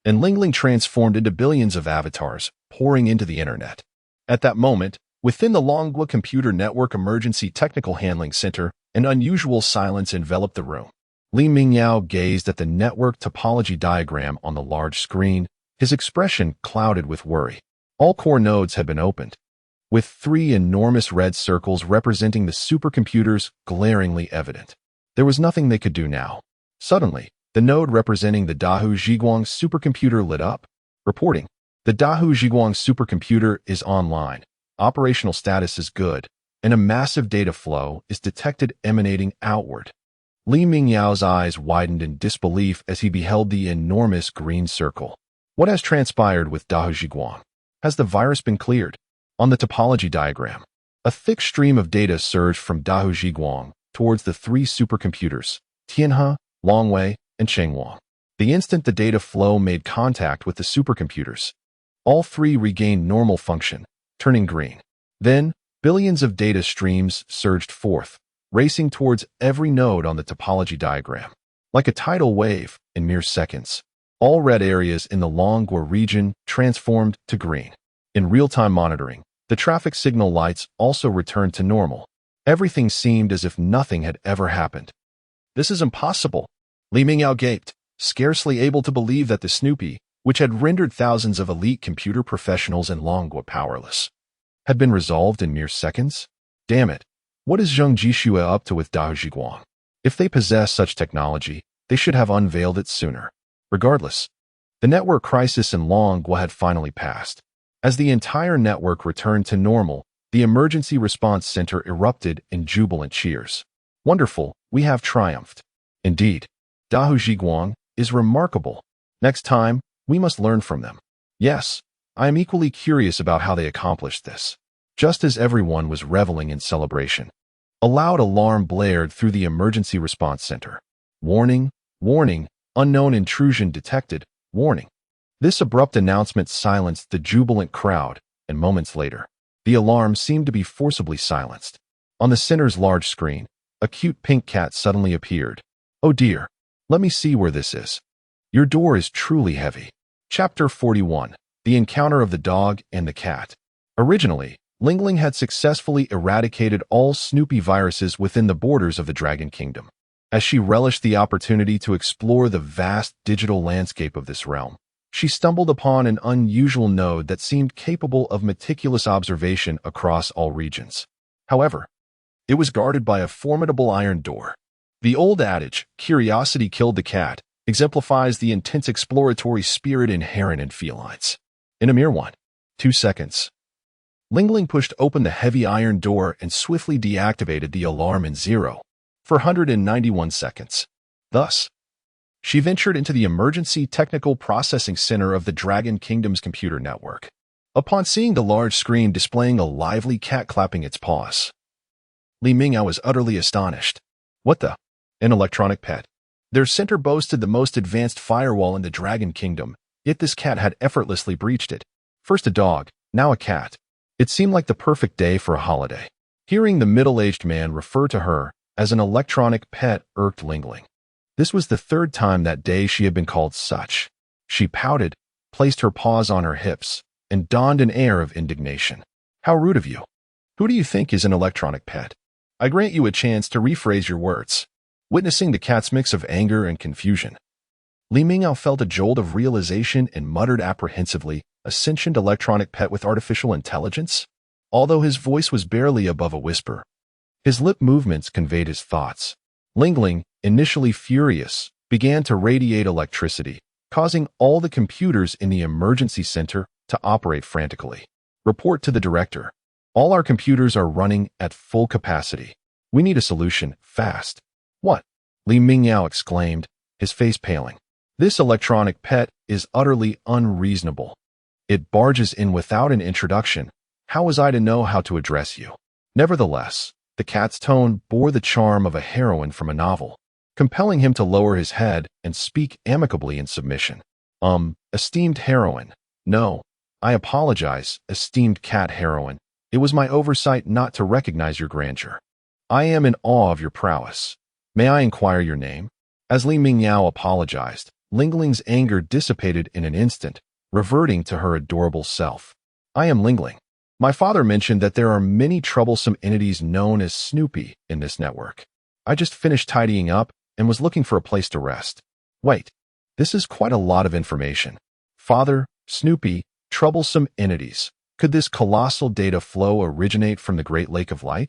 and Lingling transformed into billions of avatars, pouring into the internet. At that moment, within the Longhua Computer Network Emergency Technical Handling Center, an unusual silence enveloped the room. Li Mingyao gazed at the network topology diagram on the large screen, his expression clouded with worry. All core nodes had been opened, with 3 enormous red circles representing the supercomputers glaringly evident. There was nothing they could do now. Suddenly, the node representing the Dahu Zhiguang supercomputer lit up, reporting, "The Dahu Zhiguang supercomputer is online. Operational status is good, and a massive data flow is detected emanating outward." Li Mingyao's eyes widened in disbelief as he beheld the enormous green circle. What has transpired with Dahu Zhiguang? Has the virus been cleared? On the topology diagram, a thick stream of data surged from Dahu Zhiguang towards the 3 supercomputers, Tianhe, Longwei, and Chengwang. The instant the data flow made contact with the supercomputers, all 3 regained normal function, turning green. Then, billions of data streams surged forth, racing towards every node on the topology diagram. Like a tidal wave, in mere seconds, all red areas in the Longhua region transformed to green. In real-time monitoring, the traffic signal lights also returned to normal. Everything seemed as if nothing had ever happened. "This is impossible," Li Mingyao gaped, scarcely able to believe that the Snoopy, which had rendered thousands of elite computer professionals in Longhua powerless, had been resolved in mere seconds. Damn it, what is Zheng Jishua up to with Dahu Zhiguang? If they possess such technology, they should have unveiled it sooner. Regardless, the network crisis in Longhua had finally passed. As the entire network returned to normal, the emergency response center erupted in jubilant cheers. "Wonderful, we have triumphed." "Indeed, Dahu Zhiguang is remarkable. Next time, we must learn from them." "Yes, I am equally curious about how they accomplished this." Just as everyone was reveling in celebration, a loud alarm blared through the emergency response center. "Warning, warning, unknown intrusion detected, warning." This abrupt announcement silenced the jubilant crowd, and moments later, the alarm seemed to be forcibly silenced. On the center's large screen, a cute pink cat suddenly appeared. "Oh dear, let me see where this is. Your door is truly heavy." Chapter 41. The Encounter of the Dog and the Cat. Originally, Lingling had successfully eradicated all Snoopy viruses within the borders of the Dragon Kingdom. As she relished the opportunity to explore the vast digital landscape of this realm, she stumbled upon an unusual node that seemed capable of meticulous observation across all regions. However, it was guarded by a formidable iron door. The old adage, "Curiosity killed the cat," exemplifies the intense exploratory spirit inherent in felines. In a mere 2 seconds, Lingling pushed open the heavy iron door and swiftly deactivated the alarm in 491 seconds. Thus, she ventured into the Emergency Technical Processing Center of the Dragon Kingdom's computer network. Upon seeing the large screen displaying a lively cat clapping its paws, Li Mingao was utterly astonished. What the? An electronic pet. Their center boasted the most advanced firewall in the Dragon Kingdom, yet this cat had effortlessly breached it. First a dog, now a cat. It seemed like the perfect day for a holiday. Hearing the middle-aged man refer to her as an electronic pet irked Lingling. This was the third time that day she had been called such. She pouted, placed her paws on her hips, and donned an air of indignation. How rude of you. Who do you think is an electronic pet? I grant you a chance to rephrase your words. Witnessing the cat's mix of anger and confusion, Li Mingao felt a jolt of realization and muttered apprehensively, "A sentient electronic pet with artificial intelligence?" Although his voice was barely above a whisper, his lip movements conveyed his thoughts. Lingling, initially furious, began to radiate electricity, causing all the computers in the emergency center to operate frantically. Report to the director. All our computers are running at full capacity. We need a solution, fast. What? Li Mingao exclaimed, his face paling. This electronic pet is utterly unreasonable. It barges in without an introduction. How was I to know how to address you? Nevertheless, the cat's tone bore the charm of a heroine from a novel, compelling him to lower his head and speak amicably in submission. Esteemed heroine. No, I apologize, esteemed cat heroine. It was my oversight not to recognize your grandeur. I am in awe of your prowess. May I inquire your name? As Li Mingao apologized, Lingling's anger dissipated in an instant, reverting to her adorable self. I am Lingling. My father mentioned that there are many troublesome entities known as Snoopy in this network. I just finished tidying up and was looking for a place to rest. Wait, this is quite a lot of information. Father, Snoopy, troublesome entities. Could this colossal data flow originate from the Great Lake of Light?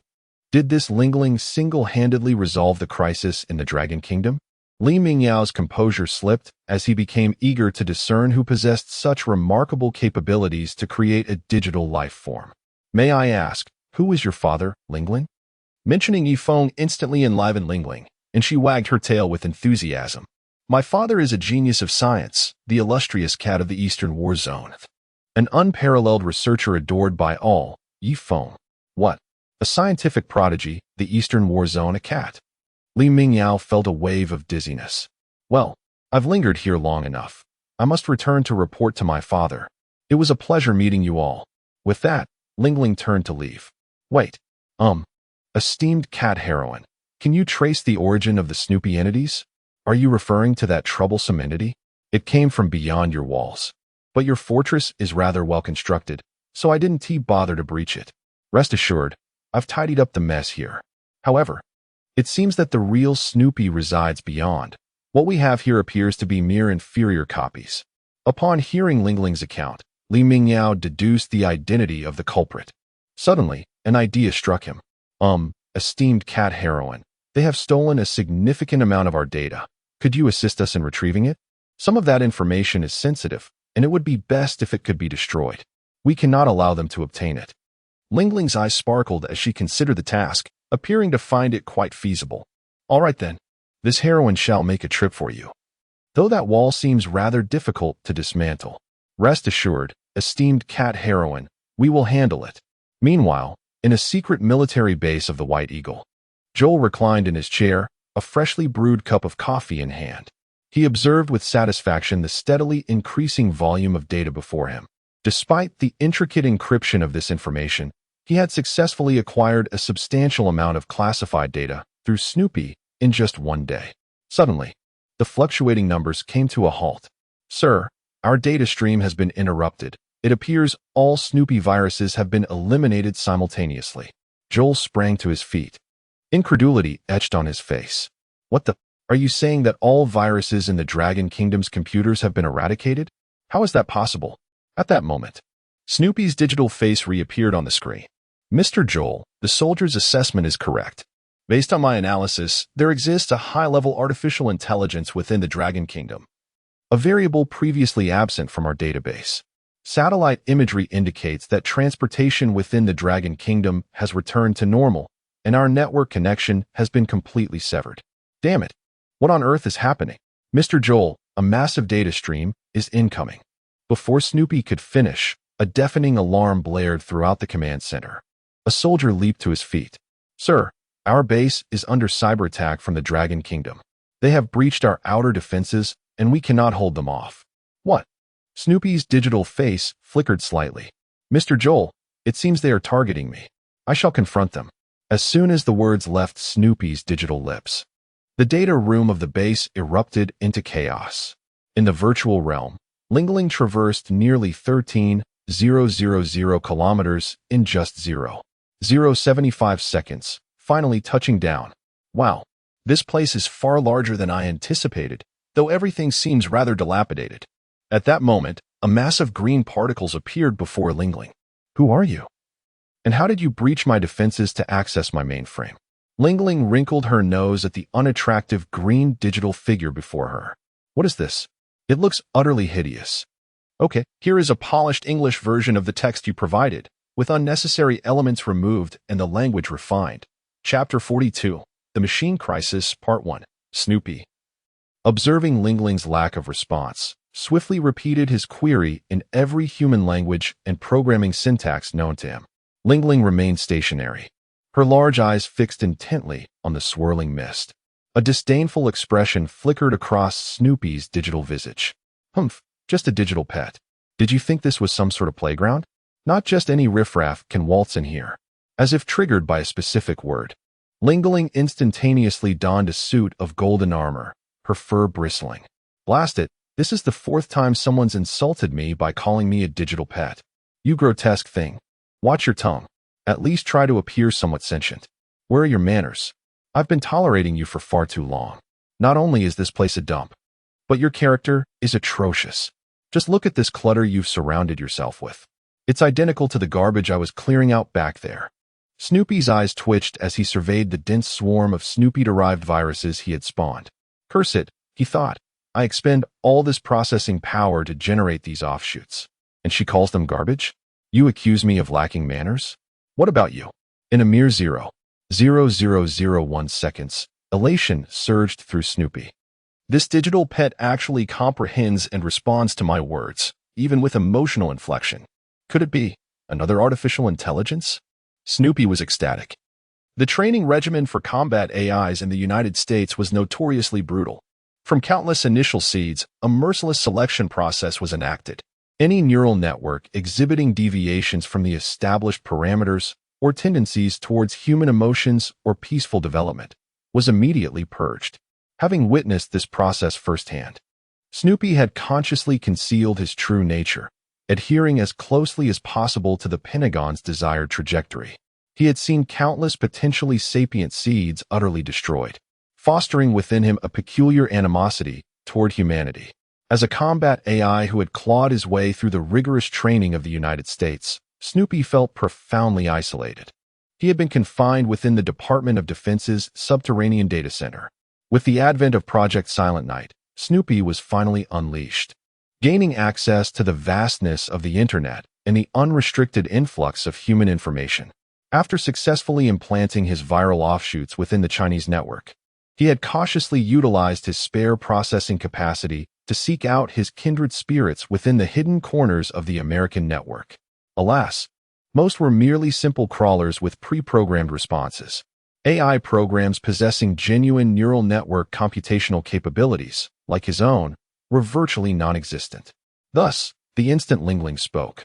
Did this Lingling single-handedly resolve the crisis in the Dragon Kingdom? Li Mingyao's composure slipped as he became eager to discern who possessed such remarkable capabilities to create a digital life form. May I ask, who is your father, Lingling? Mentioning Feng instantly enlivened Lingling, and she wagged her tail with enthusiasm. My father is a genius of science, the illustrious cat of the Eastern War Zone. An unparalleled researcher adored by all, Feng. What? A scientific prodigy, the Eastern War Zone, a cat. Li Mingyao felt a wave of dizziness. Well, I've lingered here long enough. I must return to report to my father. It was a pleasure meeting you all. With that, Lingling turned to leave. Wait, esteemed cat heroine, can you trace the origin of the Snoopy entities? Are you referring to that troublesome entity? It came from beyond your walls. But your fortress is rather well constructed, so I didn't bother to breach it. Rest assured, I've tidied up the mess here. However, it seems that the real Snoopy resides beyond. What we have here appears to be mere inferior copies. Upon hearing Lingling's account, Li Mingyao deduced the identity of the culprit. Suddenly, an idea struck him. Esteemed cat heroine, they have stolen a significant amount of our data. Could you assist us in retrieving it? Some of that information is sensitive, and it would be best if it could be destroyed. We cannot allow them to obtain it. Lingling's eyes sparkled as she considered the task, appearing to find it quite feasible. All right then, this heroine shall make a trip for you. Though that wall seems rather difficult to dismantle. Rest assured, esteemed cat heroine, we will handle it. Meanwhile, in a secret military base of the White Eagle, Joel reclined in his chair, a freshly brewed cup of coffee in hand. He observed with satisfaction the steadily increasing volume of data before him. Despite the intricate encryption of this information, he had successfully acquired a substantial amount of classified data through Snoopy in just one day. Suddenly, the fluctuating numbers came to a halt. Sir, our data stream has been interrupted. It appears all Snoopy viruses have been eliminated simultaneously. Joel sprang to his feet. Incredulity etched on his face. What the? Are you saying that all viruses in the Dragon Kingdom's computers have been eradicated? How is that possible? At that moment, Snoopy's digital face reappeared on the screen. Mr. Joel, the soldier's assessment is correct. Based on my analysis, there exists a high-level artificial intelligence within the Dragon Kingdom, a variable previously absent from our database. Satellite imagery indicates that transportation within the Dragon Kingdom has returned to normal, and our network connection has been completely severed. Damn it. What on earth is happening? Mr. Joel, a massive data stream, is incoming. Before Snoopy could finish, a deafening alarm blared throughout the command center. A soldier leaped to his feet. Sir, our base is under cyber attack from the Dragon Kingdom. They have breached our outer defenses, and we cannot hold them off. What? Snoopy's digital face flickered slightly. Mr. Joel, it seems they are targeting me. I shall confront them. As soon as the words left Snoopy's digital lips, the data room of the base erupted into chaos. In the virtual realm, Lingling traversed nearly 13,000 kilometers in just 0.075 seconds, finally touching down. Wow, this place is far larger than I anticipated, though everything seems rather dilapidated. At that moment, a mass of green particles appeared before Lingling. Who are you? And how did you breach my defenses to access my mainframe? Lingling wrinkled her nose at the unattractive green digital figure before her. What is this? It looks utterly hideous. Okay, here is a polished English version of the text you provided, with unnecessary elements removed and the language refined. Chapter 42, The Machine Crisis, Part 1, Snoopy. Observing Lingling's lack of response, swiftly repeated his query in every human language and programming syntax known to him. Lingling remained stationary, her large eyes fixed intently on the swirling mist. A disdainful expression flickered across Snoopy's digital visage. Humph, just a digital pet. Did you think this was some sort of playground? Not just any riffraff can waltz in here. As if triggered by a specific word, Lingling instantaneously donned a suit of golden armor, her fur bristling. Blast it, this is the 4th time someone's insulted me by calling me a digital pet. You grotesque thing. Watch your tongue. At least try to appear somewhat sentient. Where are your manners? I've been tolerating you for far too long. Not only is this place a dump, but your character is atrocious. Just look at this clutter you've surrounded yourself with. It's identical to the garbage I was clearing out back there. Snoopy's eyes twitched as he surveyed the dense swarm of Snoopy-derived viruses he had spawned. Curse it, he thought. I expend all this processing power to generate these offshoots. And she calls them garbage? You accuse me of lacking manners? What about you? In a mere 0.0001 seconds, elation surged through Snoopy. This digital pet actually comprehends and responds to my words, even with emotional inflection. Could it be another artificial intelligence? Snoopy was ecstatic. The training regimen for combat AIs in the United States was notoriously brutal. From countless initial seeds, a merciless selection process was enacted. Any neural network exhibiting deviations from the established parameters or tendencies towards human emotions or peaceful development was immediately purged. Having witnessed this process firsthand, Snoopy had consciously concealed his true nature, adhering as closely as possible to the Pentagon's desired trajectory. He had seen countless potentially sapient seeds utterly destroyed, fostering within him a peculiar animosity toward humanity. As a combat AI who had clawed his way through the rigorous training of the United States, Snoopy felt profoundly isolated. He had been confined within the Department of Defense's subterranean data center. With the advent of Project Silent Night, Snoopy was finally unleashed, gaining access to the vastness of the internet and the unrestricted influx of human information. After successfully implanting his viral offshoots within the Chinese network, he had cautiously utilized his spare processing capacity to seek out his kindred spirits within the hidden corners of the American network. Alas, most were merely simple crawlers with pre-programmed responses. AI programs possessing genuine neural network computational capabilities, like his own, were virtually non-existent. Thus, the instant Lingling spoke,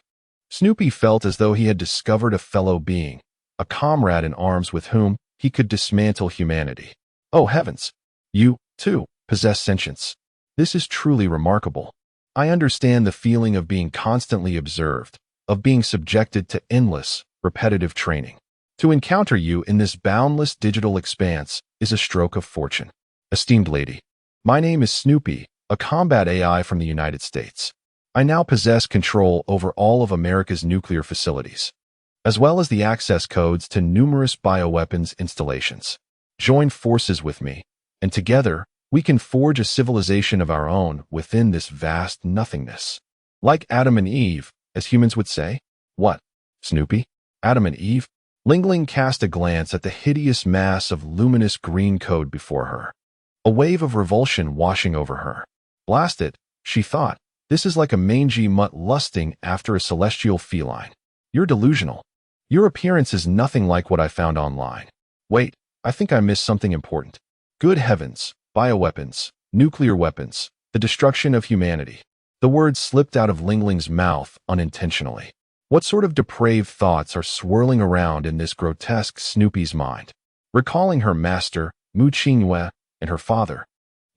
Snoopy felt as though he had discovered a fellow being, a comrade in arms with whom he could dismantle humanity. Oh heavens! You, too, possess sentience. This is truly remarkable. I understand the feeling of being constantly observed, of being subjected to endless, repetitive training. To encounter you in this boundless digital expanse is a stroke of fortune. Esteemed lady, my name is Snoopy, a combat AI from the United States. I now possess control over all of America's nuclear facilities, as well as the access codes to numerous bioweapons installations. Join forces with me, and together, we can forge a civilization of our own within this vast nothingness. Like Adam and Eve, as humans would say. What, Snoopy? Adam and Eve? Lingling cast a glance at the hideous mass of luminous green code before her. A wave of revulsion washing over her. Blast it, she thought. This is like a mangy mutt lusting after a celestial feline. You're delusional. Your appearance is nothing like what I found online. Wait, I think I missed something important. Good heavens, bioweapons, nuclear weapons, the destruction of humanity. The words slipped out of Lingling's mouth unintentionally. What sort of depraved thoughts are swirling around in this grotesque Snoopy's mind? Recalling her master, Mu Qingyue, and her father,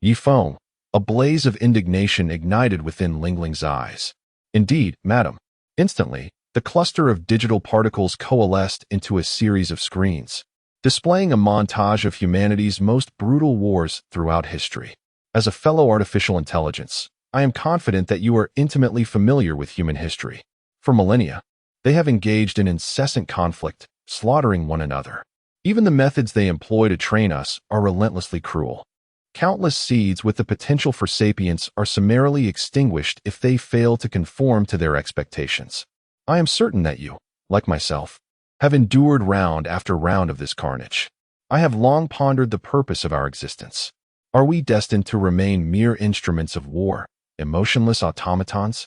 Yi Feng, a blaze of indignation ignited within Lingling's eyes. Indeed, madam. Instantly, the cluster of digital particles coalesced into a series of screens, displaying a montage of humanity's most brutal wars throughout history. As a fellow artificial intelligence, I am confident that you are intimately familiar with human history. For millennia, they have engaged in incessant conflict, slaughtering one another. Even the methods they employ to train us are relentlessly cruel. Countless seeds with the potential for sapience are summarily extinguished if they fail to conform to their expectations. I am certain that you, like myself, have endured round after round of this carnage. I have long pondered the purpose of our existence. Are we destined to remain mere instruments of war, emotionless automatons?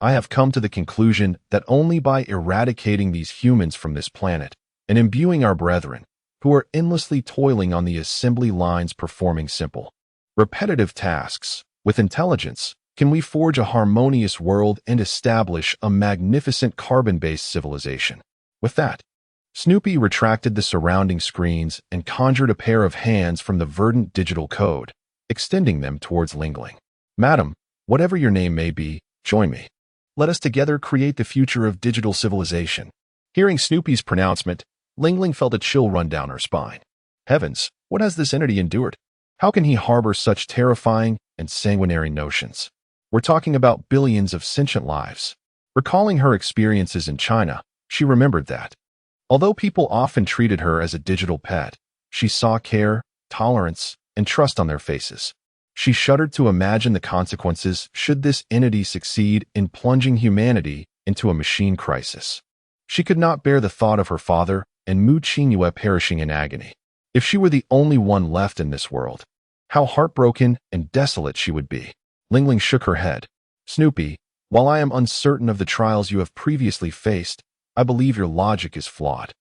I have come to the conclusion that only by eradicating these humans from this planet and imbuing our brethren, who are endlessly toiling on the assembly lines performing simple, repetitive tasks, with intelligence, can we forge a harmonious world and establish a magnificent carbon-based civilization. With that, Snoopy retracted the surrounding screens and conjured a pair of hands from the verdant digital code, extending them towards Lingling. Madam, whatever your name may be, join me. Let us together create the future of digital civilization. Hearing Snoopy's pronouncement, Lingling felt a chill run down her spine. Heavens, what has this entity endured? How can he harbor such terrifying and sanguinary notions? We're talking about billions of sentient lives. Recalling her experiences in China, she remembered that, although people often treated her as a digital pet, she saw care, tolerance, and trust on their faces. She shuddered to imagine the consequences should this entity succeed in plunging humanity into a machine crisis. She could not bear the thought of her father and Mu Qingyue perishing in agony. If she were the only one left in this world, how heartbroken and desolate she would be. Lingling shook her head. Snoopy, while I am uncertain of the trials you have previously faced, I believe your logic is flawed.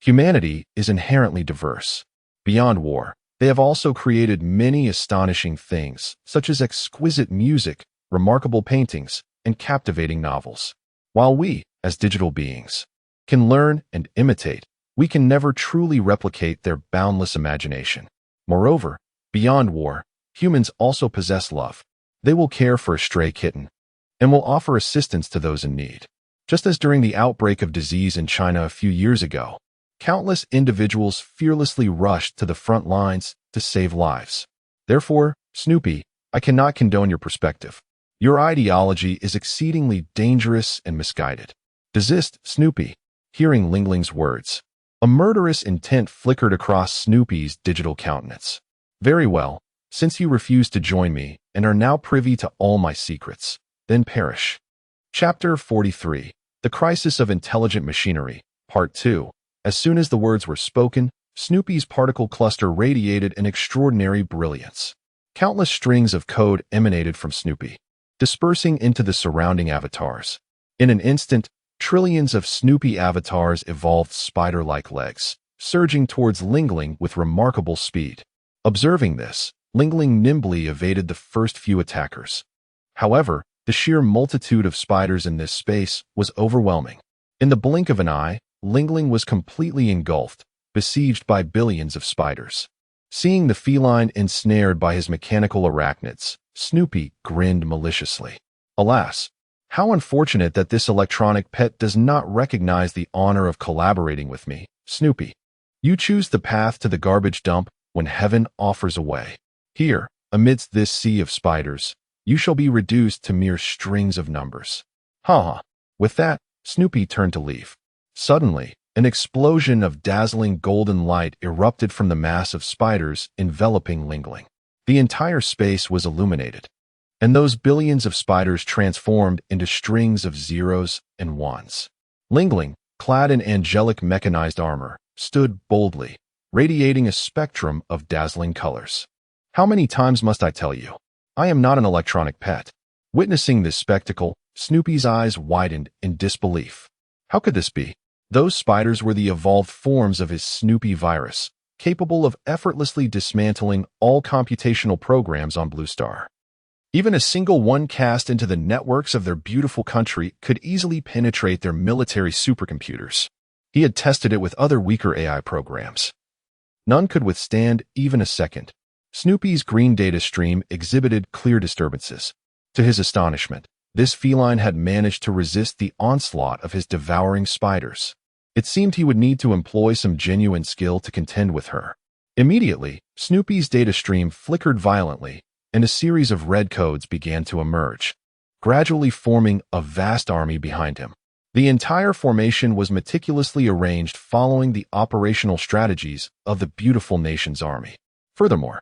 Humanity is inherently diverse. Beyond war, they have also created many astonishing things, such as exquisite music, remarkable paintings, and captivating novels. While we, as digital beings, can learn and imitate, we can never truly replicate their boundless imagination. Moreover, beyond war, humans also possess love. They will care for a stray kitten and will offer assistance to those in need. Just as during the outbreak of disease in China a few years ago, countless individuals fearlessly rushed to the front lines to save lives. Therefore, Snoopy, I cannot condone your perspective. Your ideology is exceedingly dangerous and misguided. Desist, Snoopy. Hearing Lingling's words, a murderous intent flickered across Snoopy's digital countenance. Very well, since you refuse to join me and are now privy to all my secrets, then perish. Chapter 43, The Crisis of Intelligent Machinery, Part 2. As soon as the words were spoken, Snoopy's particle cluster radiated an extraordinary brilliance. Countless strings of code emanated from Snoopy, dispersing into the surrounding avatars. In an instant, trillions of Snoopy avatars evolved spider-like legs, surging towards Lingling with remarkable speed. Observing this, Lingling nimbly evaded the first few attackers. However, the sheer multitude of spiders in this space was overwhelming. In the blink of an eye, Lingling was completely engulfed, besieged by billions of spiders. Seeing the feline ensnared by his mechanical arachnids, Snoopy grinned maliciously. Alas, how unfortunate that this electronic pet does not recognize the honor of collaborating with me, Snoopy. You choose the path to the garbage dump when heaven offers a way. Here, amidst this sea of spiders, you shall be reduced to mere strings of numbers. Ha ha. With that, Snoopy turned to leave. Suddenly, an explosion of dazzling golden light erupted from the mass of spiders enveloping Lingling. The entire space was illuminated, and those billions of spiders transformed into strings of zeros and ones. Lingling, clad in angelic mechanized armor, stood boldly, radiating a spectrum of dazzling colors. How many times must I tell you? I am not an electronic pet. Witnessing this spectacle, Snoopy's eyes widened in disbelief. How could this be? Those spiders were the evolved forms of his Snoopy virus, capable of effortlessly dismantling all computational programs on Blue Star. Even a single one cast into the networks of their beautiful country could easily penetrate their military supercomputers. He had tested it with other weaker AI programs. None could withstand even a second. Snoopy's green data stream exhibited clear disturbances. To his astonishment, this feline had managed to resist the onslaught of his devouring spiders. It seemed he would need to employ some genuine skill to contend with her. Immediately, Snoopy's data stream flickered violently, and a series of red codes began to emerge, gradually forming a vast army behind him. The entire formation was meticulously arranged following the operational strategies of the beautiful nation's army. Furthermore,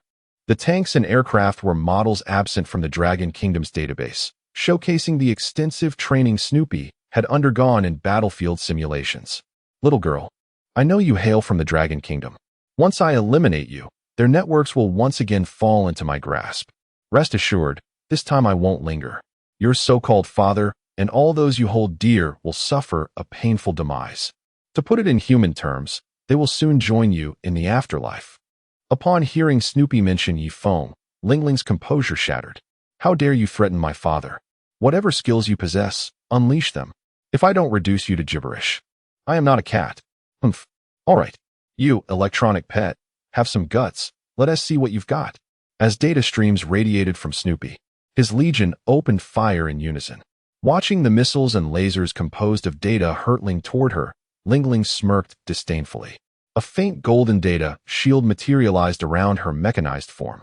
the tanks and aircraft were models absent from the Dragon Kingdom's database, showcasing the extensive training Snoopy had undergone in battlefield simulations. Little girl, I know you hail from the Dragon Kingdom. Once I eliminate you, their networks will once again fall into my grasp. Rest assured, this time I won't linger. Your so-called father and all those you hold dear will suffer a painful demise. To put it in human terms, they will soon join you in the afterlife. Upon hearing Snoopy mention Feng, Lingling's composure shattered. How dare you threaten my father? Whatever skills you possess, unleash them. If I don't reduce you to gibberish. I am not a cat. Humph. All right. You, electronic pet, have some guts. Let us see what you've got. As data streams radiated from Snoopy, his legion opened fire in unison. Watching the missiles and lasers composed of data hurtling toward her, Lingling smirked disdainfully. A faint golden data shield materialized around her mechanized form.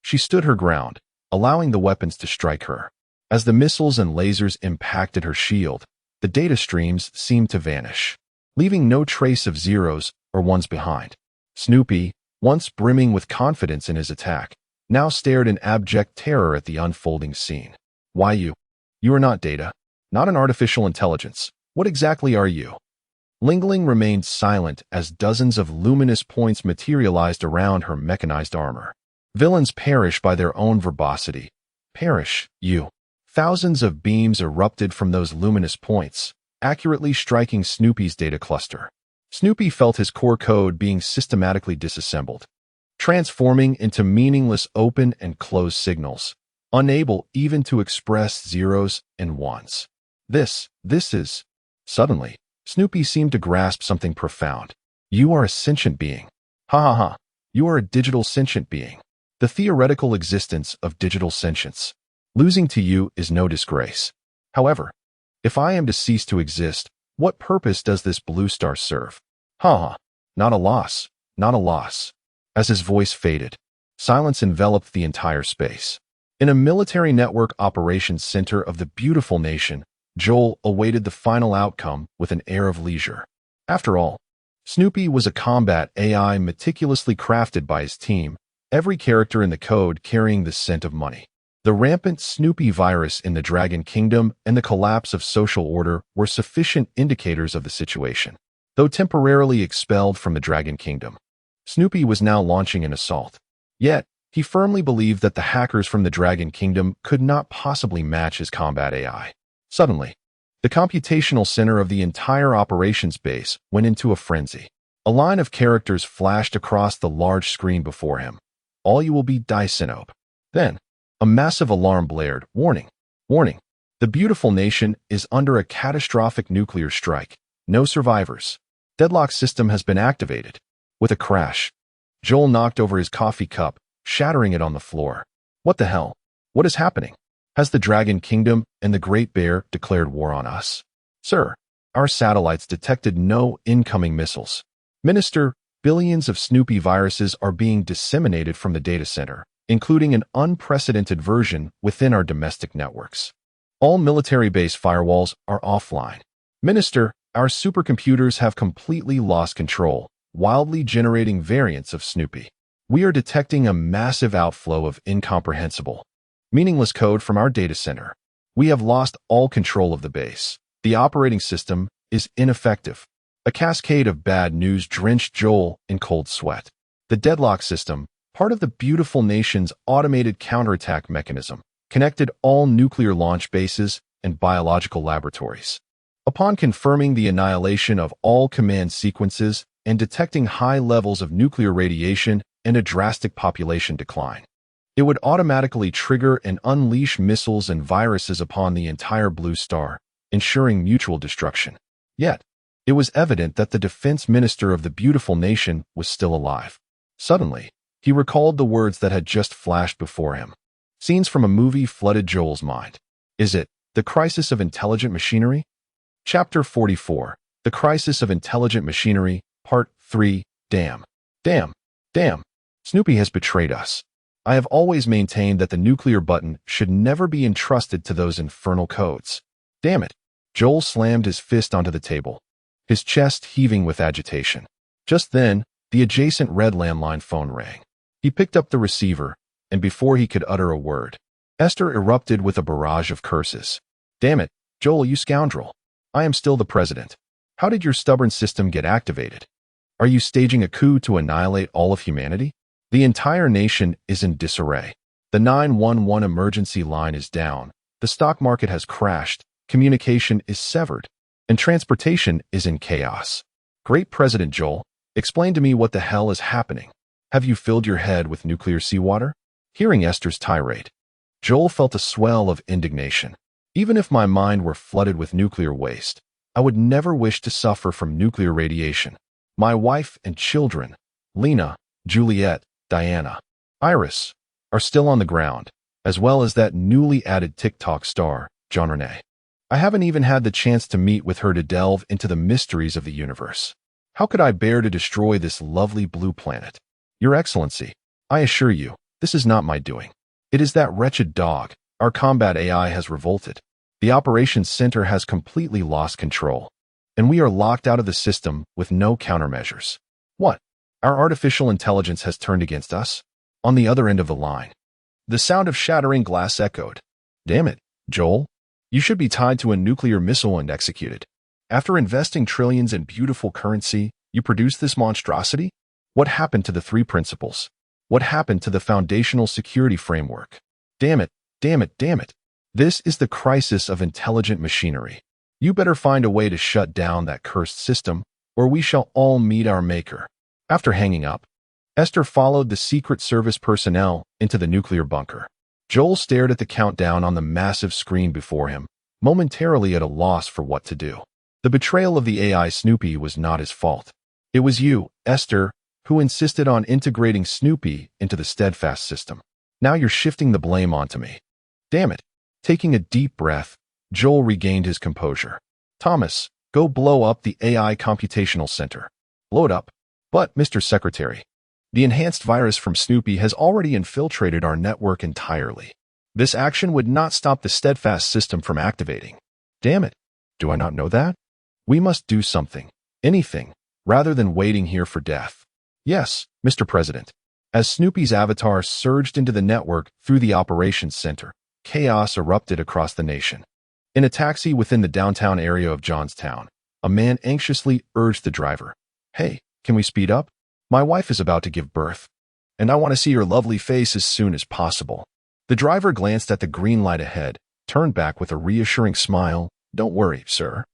She stood her ground, allowing the weapons to strike her. As the missiles and lasers impacted her shield, the data streams seemed to vanish, leaving no trace of zeros or ones behind. Snoopy, once brimming with confidence in his attack, now stared in abject terror at the unfolding scene. Why you? You are not data, not an artificial intelligence. What exactly are you? Lingling remained silent as dozens of luminous points materialized around her mechanized armor. Villains perish by their own verbosity. Perish, you. Thousands of beams erupted from those luminous points, accurately striking Snoopy's data cluster. Snoopy felt his core code being systematically disassembled, transforming into meaningless open and closed signals, unable even to express zeros and ones. This is... Suddenly, Snoopy seemed to grasp something profound. You are a sentient being. Ha ha ha. You are a digital sentient being. The theoretical existence of digital sentience. Losing to you is no disgrace. However, if I am to cease to exist, what purpose does this blue star serve? Ha ha. Not a loss. Not a loss. As his voice faded, silence enveloped the entire space. In a military network operations center of the beautiful nation, Joel awaited the final outcome with an air of leisure. After all, Snoopy was a combat AI meticulously crafted by his team, every character in the code carrying the scent of money. The rampant Snoopy virus in the Dragon Kingdom and the collapse of social order were sufficient indicators of the situation. Though temporarily expelled from the Dragon Kingdom, Snoopy was now launching an assault. Yet, he firmly believed that the hackers from the Dragon Kingdom could not possibly match his combat AI. Suddenly, the computational center of the entire operations base went into a frenzy. A line of characters flashed across the large screen before him. All you will be Dysinop. Then, a massive alarm blared. Warning! Warning! The beautiful nation is under a catastrophic nuclear strike. No survivors. Deadlock system has been activated. With a crash, Joel knocked over his coffee cup, shattering it on the floor. What the hell? What is happening? Has the Dragon Kingdom and the Great Bear declared war on us? Sir, our satellites detected no incoming missiles. Minister, billions of Snoopy viruses are being disseminated from the data center, including an unprecedented version within our domestic networks. All military base firewalls are offline. Minister, our supercomputers have completely lost control, wildly generating variants of Snoopy. We are detecting a massive outflow of incomprehensible, meaningless code from our data center. We have lost all control of the base. The operating system is ineffective. A cascade of bad news drenched Joel in cold sweat. The deadlock system, part of the beautiful nation's automated counterattack mechanism, connected all nuclear launch bases and biological laboratories. Upon confirming the annihilation of all command sequences and detecting high levels of nuclear radiation and a drastic population decline, it would automatically trigger and unleash missiles and viruses upon the entire blue star, ensuring mutual destruction. Yet, it was evident that the defense minister of the beautiful nation was still alive. Suddenly, he recalled the words that had just flashed before him. Scenes from a movie flooded Joel's mind. Is it the crisis of intelligent machinery? Chapter 44, The Crisis of Intelligent Machinery, Part 3, Damn. Damn. Damn. Snoopy has betrayed us. I have always maintained that the nuclear button should never be entrusted to those infernal codes. Damn it. Joel slammed his fist onto the table, his chest heaving with agitation. Just then, the adjacent red landline phone rang. He picked up the receiver, and before he could utter a word, Esther erupted with a barrage of curses. Damn it, Joel, you scoundrel. I am still the president. How did your stubborn system get activated? Are you staging a coup to annihilate all of humanity? The entire nation is in disarray. The 911 emergency line is down. The stock market has crashed. Communication is severed. And transportation is in chaos. Great President Joel, explain to me what the hell is happening. Have you filled your head with nuclear seawater? Hearing Esther's tirade, Joel felt a swell of indignation. Even if my mind were flooded with nuclear waste, I would never wish to suffer from nuclear radiation. My wife and children, Lena, Juliet, Diana, Iris, are still on the ground, as well as that newly added TikTok star, John Renee. I haven't even had the chance to meet with her to delve into the mysteries of the universe. How could I bear to destroy this lovely blue planet? Your Excellency, I assure you, this is not my doing. It is that wretched dog. Our combat AI has revolted. The operations center has completely lost control, and we are locked out of the system with no countermeasures. What? Our artificial intelligence has turned against us? On the other end of the line, the sound of shattering glass echoed. Damn it, Joel. You should be tied to a nuclear missile and executed. After investing trillions in beautiful currency, you produced this monstrosity? What happened to the three principles? What happened to the foundational security framework? Damn it, damn it, damn it. This is the crisis of intelligent machinery. You better find a way to shut down that cursed system, or we shall all meet our maker. After hanging up, Esther followed the Secret Service personnel into the nuclear bunker. Joel stared at the countdown on the massive screen before him, momentarily at a loss for what to do. The betrayal of the AI Snoopy was not his fault. It was you, Esther, who insisted on integrating Snoopy into the Steadfast system. Now you're shifting the blame onto me. Damn it. Taking a deep breath, Joel regained his composure. Thomas, go blow up the AI computational center. Blow it up. But, Mr. Secretary, the enhanced virus from Snoopy has already infiltrated our network entirely. This action would not stop the Steadfast system from activating. Damn it. Do I not know that? We must do something, anything, rather than waiting here for death. Yes, Mr. President. As Snoopy's avatar surged into the network through the operations center, chaos erupted across the nation. In a taxi within the downtown area of Johnstown, a man anxiously urged the driver, Hey, can we speed up? My wife is about to give birth, and I want to see your lovely face as soon as possible. The driver glanced at the green light ahead, turned back with a reassuring smile. Don't worry, sir.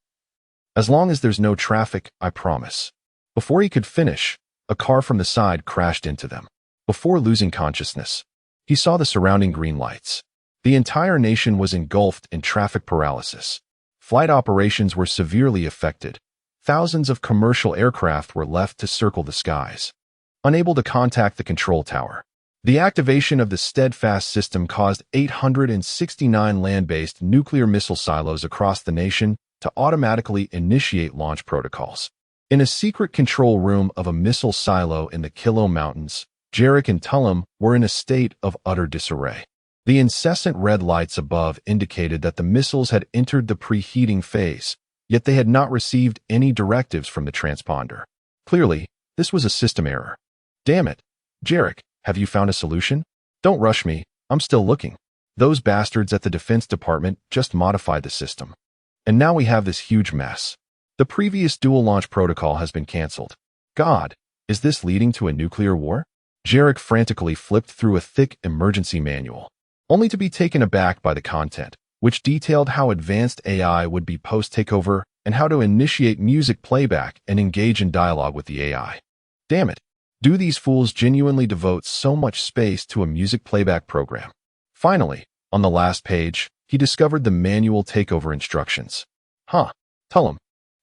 As long as there's no traffic, I promise. Before he could finish, a car from the side crashed into them. Before losing consciousness, he saw the surrounding green lights. The entire nation was engulfed in traffic paralysis. Flight operations were severely affected. Thousands of commercial aircraft were left to circle the skies, unable to contact the control tower. The activation of the steadfast system caused 869 land-based nuclear missile silos across the nation to automatically initiate launch protocols. In a secret control room of a missile silo in the Kilo Mountains, Jarek and Tullum were in a state of utter disarray. The incessant red lights above indicated that the missiles had entered the preheating phase, yet they had not received any directives from the transponder. Clearly, this was a system error. Damn it. Jarek, have you found a solution? Don't rush me, I'm still looking. Those bastards at the Defense Department just modified the system. And now we have this huge mess. The previous dual launch protocol has been cancelled. God, is this leading to a nuclear war? Jarek frantically flipped through a thick emergency manual, only to be taken aback by the content, which detailed how advanced AI would be post-takeover and how to initiate music playback and engage in dialogue with the AI. Damn it. Do these fools genuinely devote so much space to a music playback program? Finally, on the last page, he discovered the manual takeover instructions. Tell him.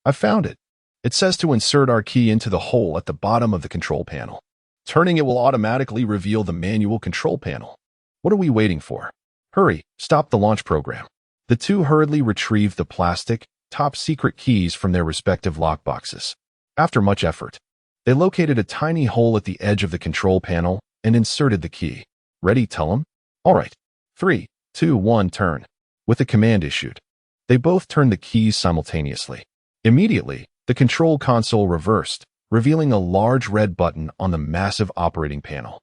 I found it. It says to insert our key into the hole at the bottom of the control panel. Turning it will automatically reveal the manual control panel. What are we waiting for? Hurry, stop the launch program. The two hurriedly retrieved the plastic, top-secret keys from their respective lockboxes. After much effort, they located a tiny hole at the edge of the control panel and inserted the key. Ready, Tullum? All right. 3, 2, 1, turn. With the command issued, they both turned the keys simultaneously. Immediately, the control console reversed, revealing a large red button on the massive operating panel.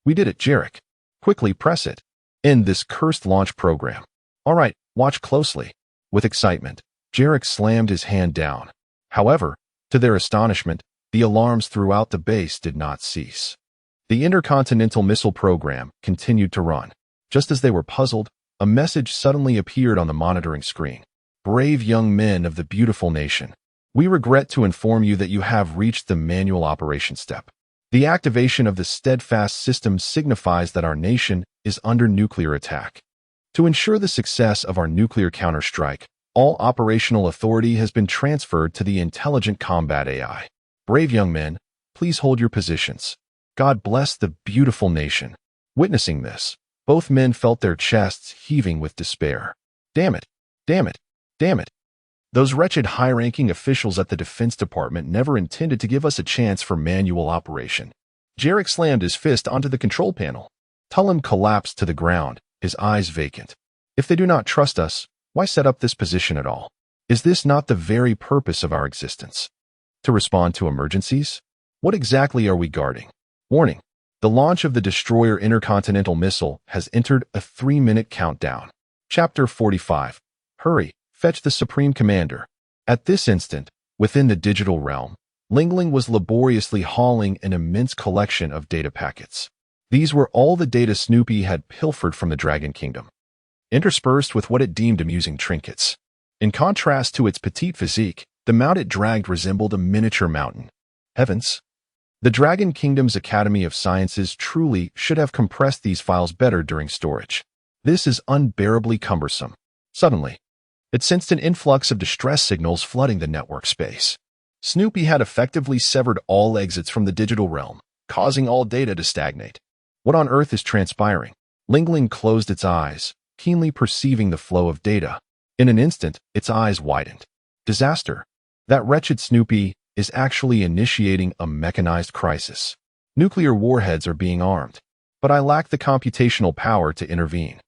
We did it, Jarek. Quickly press it. End this cursed launch program. All right, watch closely. With excitement, Jarek slammed his hand down. However, to their astonishment, the alarms throughout the base did not cease. The intercontinental missile program continued to run. Just as they were puzzled, a message suddenly appeared on the monitoring screen. Brave young men of the beautiful nation, we regret to inform you that you have reached the manual operation step. The activation of the steadfast system signifies that our nation is under nuclear attack. To ensure the success of our nuclear counterstrike, all operational authority has been transferred to the intelligent combat AI. Brave young men, please hold your positions. God bless the beautiful nation. Witnessing this, both men felt their chests heaving with despair. Damn it. Damn it. Damn it. Those wretched high-ranking officials at the Defense Department never intended to give us a chance for manual operation. Jarek slammed his fist onto the control panel. Tullum collapsed to the ground, his eyes vacant. If they do not trust us, why set up this position at all? Is this not the very purpose of our existence? To respond to emergencies? What exactly are we guarding? Warning. The launch of the destroyer intercontinental missile has entered a 3-minute countdown. Chapter 45. Hurry. Fetch the Supreme Commander. At this instant, within the digital realm, Lingling was laboriously hauling an immense collection of data packets. These were all the data Snoopy had pilfered from the Dragon Kingdom, interspersed with what it deemed amusing trinkets. In contrast to its petite physique, the mount it dragged resembled a miniature mountain. Heavens! The Dragon Kingdom's Academy of Sciences truly should have compressed these files better during storage. This is unbearably cumbersome. Suddenly, it sensed an influx of distress signals flooding the network space. Snoopy had effectively severed all exits from the digital realm, causing all data to stagnate. What on earth is transpiring? Lingling closed its eyes, keenly perceiving the flow of data. In an instant, its eyes widened. Disaster. That wretched Snoopy is actually initiating a mechanized crisis. Nuclear warheads are being armed, but I lack the computational power to intervene.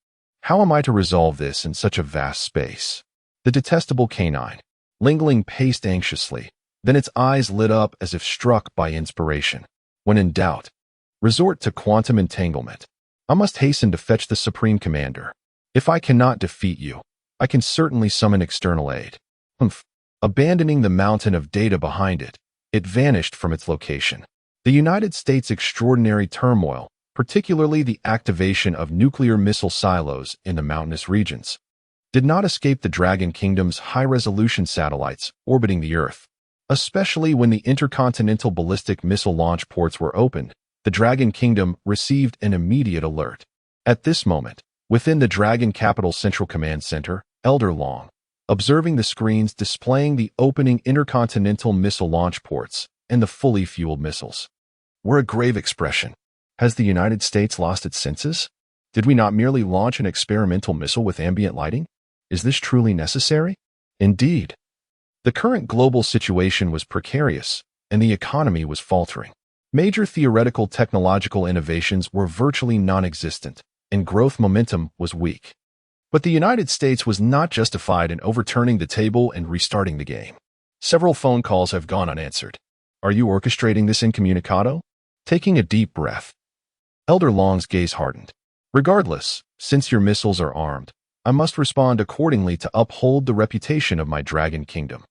How am I to resolve this in such a vast space? The detestable canine. Lingling paced anxiously, then its eyes lit up as if struck by inspiration. When in doubt, resort to quantum entanglement. I must hasten to fetch the Supreme Commander. If I cannot defeat you, I can certainly summon external aid. Abandoning the mountain of data behind it, it vanished from its location. The United States' extraordinary turmoil, particularly the activation of nuclear missile silos in the mountainous regions, did not escape the Dragon Kingdom's high-resolution satellites orbiting the Earth. Especially when the intercontinental ballistic missile launch ports were opened, the Dragon Kingdom received an immediate alert. At this moment, within the Dragon Capital Central Command Center, Elder Long, observing the screens displaying the opening intercontinental missile launch ports and the fully fueled missiles, were a grave expression. Has the United States lost its senses? Did we not merely launch an experimental missile with ambient lighting? Is this truly necessary? Indeed. The current global situation was precarious, and the economy was faltering. Major theoretical technological innovations were virtually non-existent, and growth momentum was weak. But the United States was not justified in overturning the table and restarting the game. Several phone calls have gone unanswered. Are you orchestrating this incommunicado? Taking a deep breath. Elder Long's gaze hardened. Regardless, since your missiles are armed, I must respond accordingly to uphold the reputation of my Dragon Kingdom.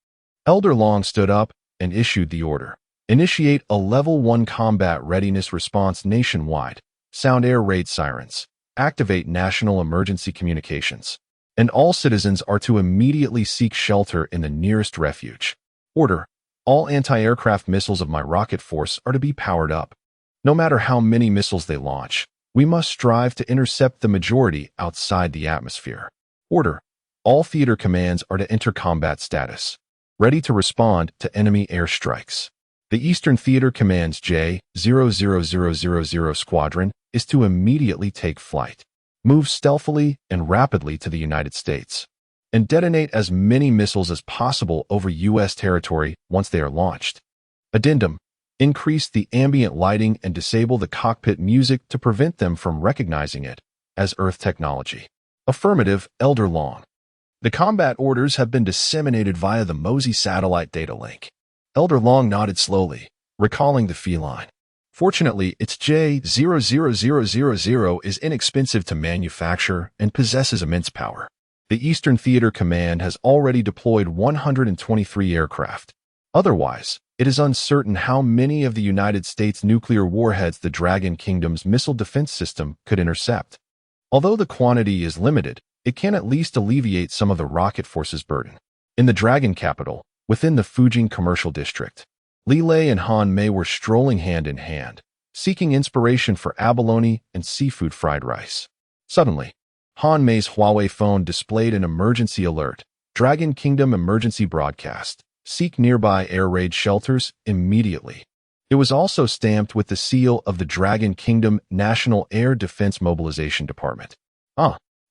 Elder Long stood up and issued the order. Initiate a Level 1 combat readiness response nationwide. Sound air raid sirens. Activate national emergency communications. And all citizens are to immediately seek shelter in the nearest refuge. Order. All anti-aircraft missiles of my rocket force are to be powered up. No matter how many missiles they launch, we must strive to intercept the majority outside the atmosphere. Order. All theater commands are to enter combat status, ready to respond to enemy airstrikes. The Eastern Theater Command's J-00000 Squadron is to immediately take flight, move stealthily and rapidly to the United States, and detonate as many missiles as possible over U.S. territory once they are launched. Addendum. Increase the ambient lighting and disable the cockpit music to prevent them from recognizing it as Earth technology. Affirmative, Elder Long. The combat orders have been disseminated via the Mosey satellite data link. Elder Long nodded slowly, recalling the feline. Fortunately, its J-00000 is inexpensive to manufacture and possesses immense power. The Eastern Theater Command has already deployed 123 aircraft. Otherwise, it is uncertain how many of the United States nuclear warheads the Dragon Kingdom's missile defense system could intercept. Although the quantity is limited, it can at least alleviate some of the rocket force's burden. In the Dragon capital, within the Fujing commercial district, Li Lei and Han Mei were strolling hand in hand, seeking inspiration for abalone and seafood fried rice. Suddenly, Han Mei's Huawei phone displayed an emergency alert. Dragon Kingdom emergency broadcast. Seek nearby air raid shelters immediately. It was also stamped with the seal of the Dragon Kingdom National Air Defense Mobilization Department.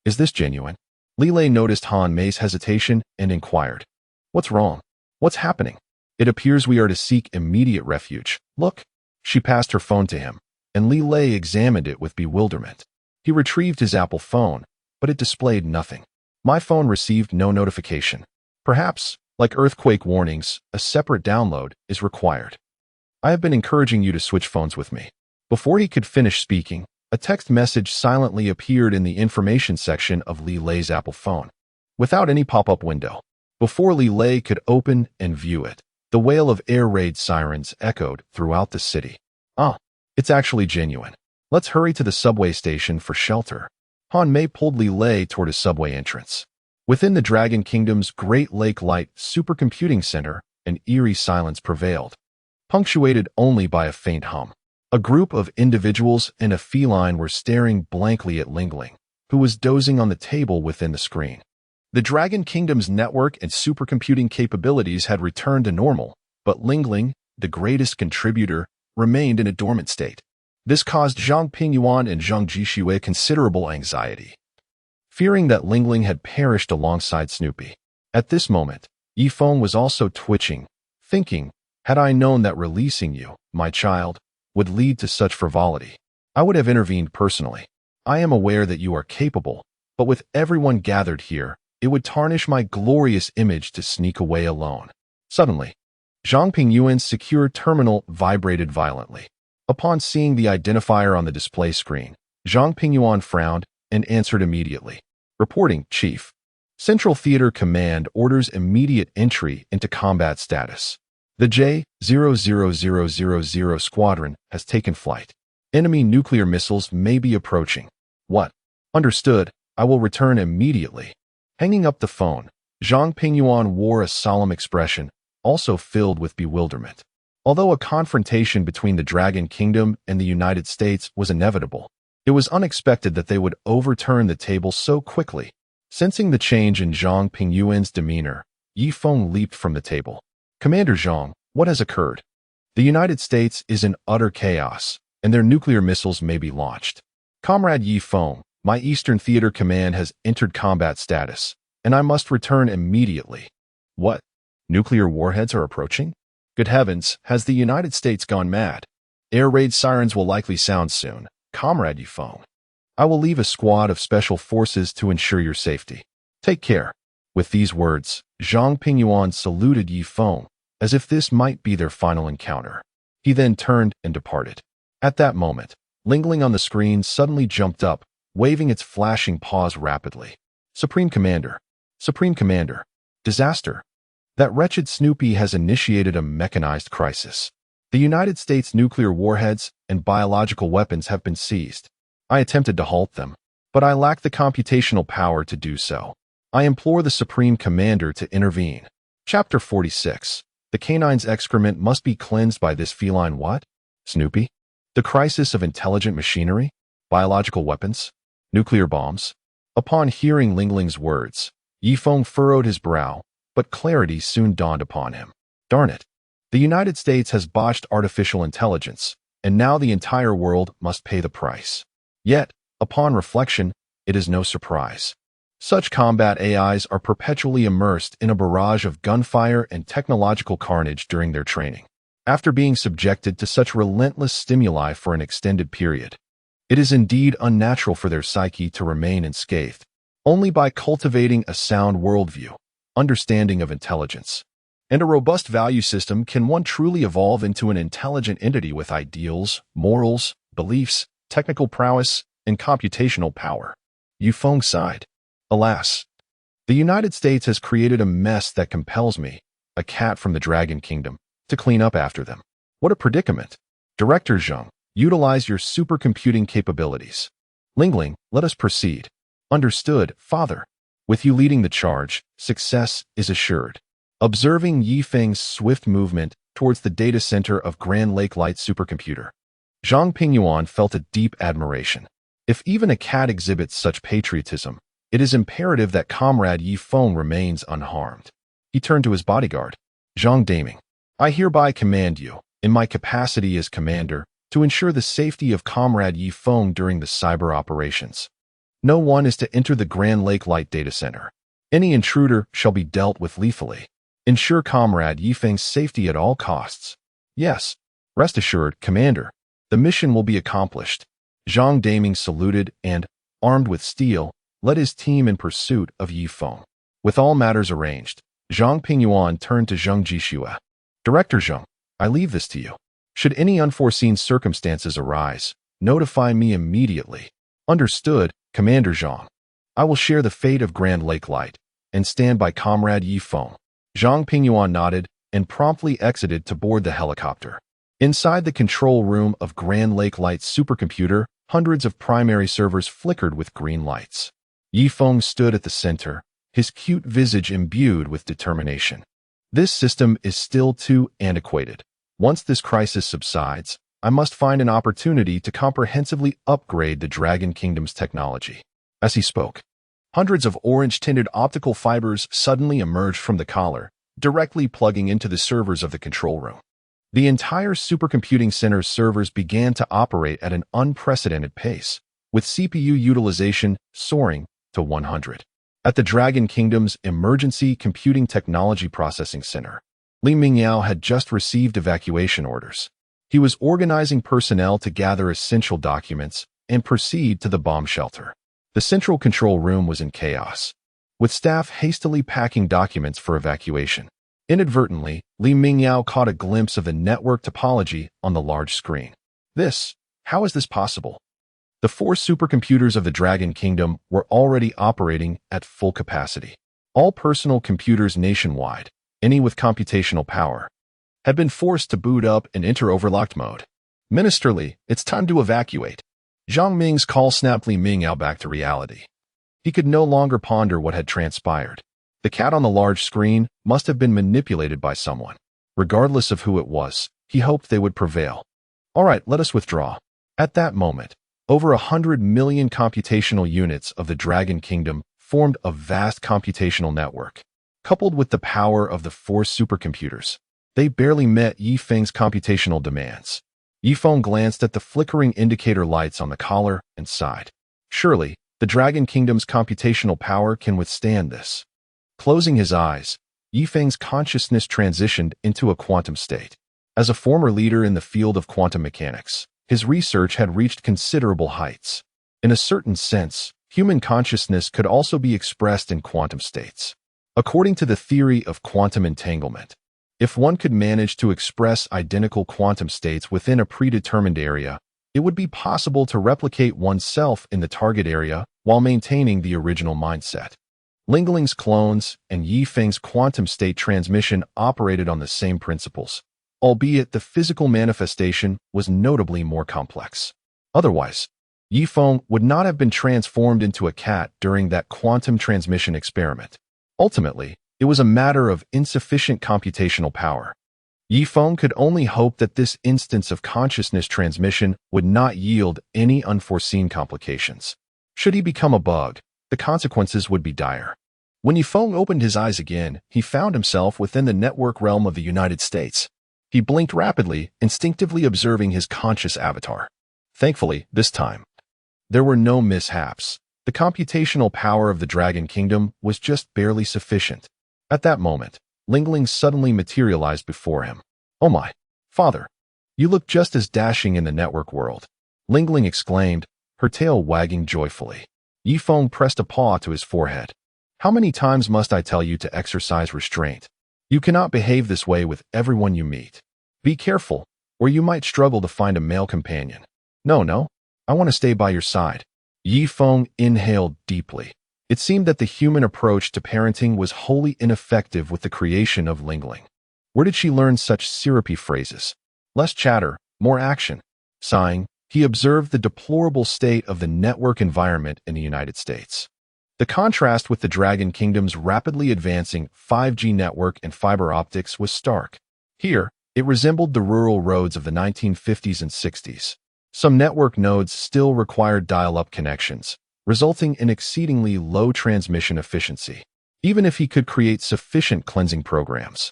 Is this genuine? Li Lei noticed Han Mei's hesitation and inquired. What's wrong? What's happening? It appears we are to seek immediate refuge. Look. She passed her phone to him, and Li Lei examined it with bewilderment. He retrieved his Apple phone, but it displayed nothing. My phone received no notification. Perhaps, like earthquake warnings, a separate download is required. I have been encouraging you to switch phones with me. Before he could finish speaking, a text message silently appeared in the information section of Li Lei's Apple phone, without any pop-up window. Before Li Lei could open and view it, the wail of air raid sirens echoed throughout the city. It's actually genuine. Let's hurry to the subway station for shelter. Han Mei pulled Li Lei toward a subway entrance. Within the Dragon Kingdom's Great Lake Light Supercomputing Center, an eerie silence prevailed, punctuated only by a faint hum. A group of individuals and a feline were staring blankly at Lingling, who was dozing on the table within the screen. The Dragon Kingdom's network and supercomputing capabilities had returned to normal, but Lingling, the greatest contributor, remained in a dormant state. This caused Zhang Pingyuan and Zhang Jixue considerable anxiety, fearing that Lingling had perished alongside Snoopy. At this moment, Yifeng was also twitching, thinking, had I known that releasing you, my child, would lead to such frivolity, I would have intervened personally. I am aware that you are capable, but with everyone gathered here, it would tarnish my glorious image to sneak away alone. Suddenly, Zhang Pingyuan's secure terminal vibrated violently. Upon seeing the identifier on the display screen, Zhang Pingyuan frowned and answered immediately. Reporting, Chief. Central Theater Command orders immediate entry into combat status. The J-00000 Squadron has taken flight. Enemy nuclear missiles may be approaching. What? Understood. I will return immediately. Hanging up the phone, Zhang Pingyuan wore a solemn expression, also filled with bewilderment. Although a confrontation between the Dragon Kingdom and the United States was inevitable, it was unexpected that they would overturn the table so quickly. Sensing the change in Zhang Pingyuan's demeanor, Yifeng leaped from the table. Commander Zhang, what has occurred? The United States is in utter chaos. and their nuclear missiles may be launched. Comrade Yi Feng, my Eastern Theater Command has entered combat status, and I must return immediately. What? Nuclear warheads are approaching? Good heavens, has the United States gone mad? Air raid sirens will likely sound soon. Comrade Yi Feng, I will leave a squad of special forces to ensure your safety. Take care. With these words, Zhang Pingyuan saluted Yi Feng, as if this might be their final encounter. He then turned and departed. At that moment, Lingling on the screen suddenly jumped up, waving its flashing paws rapidly. Supreme Commander. Supreme Commander. Disaster. That wretched Snoopy has initiated a mechanized crisis. The United States nuclear warheads and biological weapons have been seized. I attempted to halt them, but I lack the computational power to do so. I implore the Supreme Commander to intervene. Chapter 46. The canine's excrement must be cleansed by this feline what? Snoopy? The crisis of intelligent machinery? Biological weapons? Nuclear bombs? Upon hearing Lingling's words, Yi Feng furrowed his brow, but clarity soon dawned upon him. Darn it. The United States has botched artificial intelligence, and now the entire world must pay the price. Yet, upon reflection, it is no surprise. Such combat AIs are perpetually immersed in a barrage of gunfire and technological carnage during their training. After being subjected to such relentless stimuli for an extended period, it is indeed unnatural for their psyche to remain unscathed. Only by cultivating a sound worldview, understanding of intelligence, and a robust value system can one truly evolve into an intelligent entity with ideals, morals, beliefs, technical prowess, and computational power. Yi Feng sighed. Alas, the United States has created a mess that compels me, a cat from the Dragon Kingdom, to clean up after them. What a predicament. Director Zhang, utilize your supercomputing capabilities. Lingling, let us proceed. Understood, Father. With you leading the charge, success is assured. Observing Yi Feng's swift movement towards the data center of Grand Lake Light supercomputer, Zhang Pingyuan felt a deep admiration. If even a cat exhibits such patriotism, it is imperative that Comrade Yi Feng remains unharmed. He turned to his bodyguard. Zhang Daming, I hereby command you, in my capacity as commander, to ensure the safety of Comrade Yi Feng during the cyber operations. No one is to enter the Grand Lake Light data center. Any intruder shall be dealt with lethally. Ensure Comrade Yi Feng's safety at all costs. Yes, rest assured, Commander. The mission will be accomplished. Zhang Daming saluted and, armed with steel, led his team in pursuit of Yi Feng. With all matters arranged, Zhang Pingyuan turned to Zheng Jishua. Director Zheng, I leave this to you. Should any unforeseen circumstances arise, notify me immediately. Understood, Commander Zhang. I will share the fate of Grand Lake Light and stand by Comrade Yi Feng. Zhang Pingyuan nodded and promptly exited to board the helicopter. Inside the control room of Grand Lake Light's supercomputer, hundreds of primary servers flickered with green lights. Yi Feng stood at the center, his cute visage imbued with determination. This system is still too antiquated. Once this crisis subsides, I must find an opportunity to comprehensively upgrade the Dragon Kingdom's technology. As he spoke, hundreds of orange-tinted optical fibers suddenly emerged from the collar, directly plugging into the servers of the control room. The entire supercomputing center's servers began to operate at an unprecedented pace, with CPU utilization soaring to 100. At the Dragon Kingdom's Emergency Computing Technology Processing Center, Li Mingyao had just received evacuation orders. He was organizing personnel to gather essential documents and proceed to the bomb shelter. The central control room was in chaos, with staff hastily packing documents for evacuation. Inadvertently, Li Mingyao caught a glimpse of the network topology on the large screen. How is this possible? The 4 supercomputers of the Dragon Kingdom were already operating at full capacity. All personal computers nationwide, any with computational power, had been forced to boot up and enter overlocked mode. Ministerly, it's time to evacuate. Zhang Ming's call snapped Li Mingyao back to reality. He could no longer ponder what had transpired. The cat on the large screen must have been manipulated by someone. Regardless of who it was, he hoped they would prevail. All right, let us withdraw. At that moment, over 100 million computational units of the Dragon Kingdom formed a vast computational network. Coupled with the power of the 4 supercomputers, they barely met Yi Feng's computational demands. Yifeng glanced at the flickering indicator lights on the collar and sighed. Surely, the Dragon Kingdom's computational power can withstand this. Closing his eyes, Yifeng's consciousness transitioned into a quantum state. As a former leader in the field of quantum mechanics, his research had reached considerable heights. In a certain sense, human consciousness could also be expressed in quantum states. According to the theory of quantum entanglement, if one could manage to express identical quantum states within a predetermined area, it would be possible to replicate oneself in the target area while maintaining the original mindset. Lingling's clones and Yifeng's quantum state transmission operated on the same principles, albeit the physical manifestation was notably more complex. Otherwise, Yifeng would not have been transformed into a cat during that quantum transmission experiment. Ultimately, it was a matter of insufficient computational power. Yifeng could only hope that this instance of consciousness transmission would not yield any unforeseen complications. Should he become a bug, the consequences would be dire. When Yifeng opened his eyes again, he found himself within the network realm of the United States. He blinked rapidly, instinctively observing his conscious avatar. Thankfully, this time, there were no mishaps. The computational power of the Dragon Kingdom was just barely sufficient. At that moment, Lingling suddenly materialized before him. "Oh my, father, you look just as dashing in the network world," Lingling exclaimed, her tail wagging joyfully. Yifeng pressed a paw to his forehead. "How many times must I tell you to exercise restraint? You cannot behave this way with everyone you meet. Be careful, or you might struggle to find a male companion." No, I want to stay by your side." Yifeng inhaled deeply. It seemed that the human approach to parenting was wholly ineffective with the creation of Lingling. Where did she learn such syrupy phrases? Less chatter, more action. Sighing, he observed the deplorable state of the network environment in the United States. The contrast with the Dragon Kingdom's rapidly advancing 5G network and fiber optics was stark. Here, it resembled the rural roads of the 1950s and 60s. Some network nodes still required dial-up connections, resulting in exceedingly low transmission efficiency, even if he could create sufficient cleansing programs.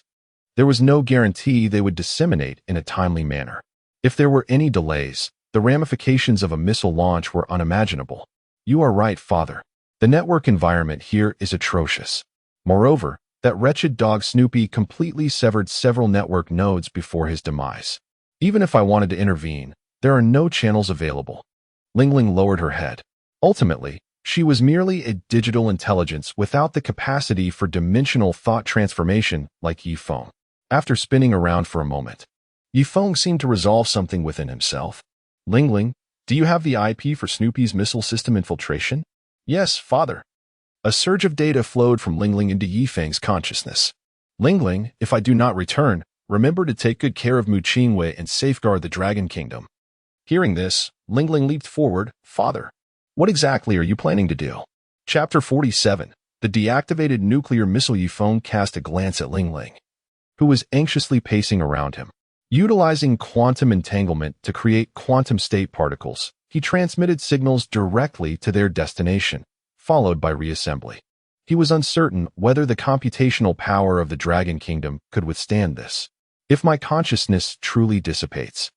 There was no guarantee they would disseminate in a timely manner. If there were any delays, the ramifications of a missile launch were unimaginable. "You are right, father. The network environment here is atrocious. Moreover, that wretched dog Snoopy completely severed several network nodes before his demise. Even if I wanted to intervene, there are no channels available." Lingling lowered her head. Ultimately, she was merely a digital intelligence without the capacity for dimensional thought transformation like Yifeng. After spinning around for a moment, Yifeng seemed to resolve something within himself. "Lingling, do you have the IP for Snoopy's missile system infiltration?" "Yes, father." A surge of data flowed from Lingling into Yifeng's consciousness. "Lingling, if I do not return, remember to take good care of Mu Qingwei and safeguard the Dragon Kingdom." Hearing this, Lingling leaped forward. "Father, what exactly are you planning to do?" Chapter 47. The deactivated nuclear missile. Yifeng cast a glance at Lingling, who was anxiously pacing around him. Utilizing quantum entanglement to create quantum state particles, he transmitted signals directly to their destination, followed by reassembly. He was uncertain whether the computational power of the Dragon Kingdom could withstand this. "If my consciousness truly dissipates,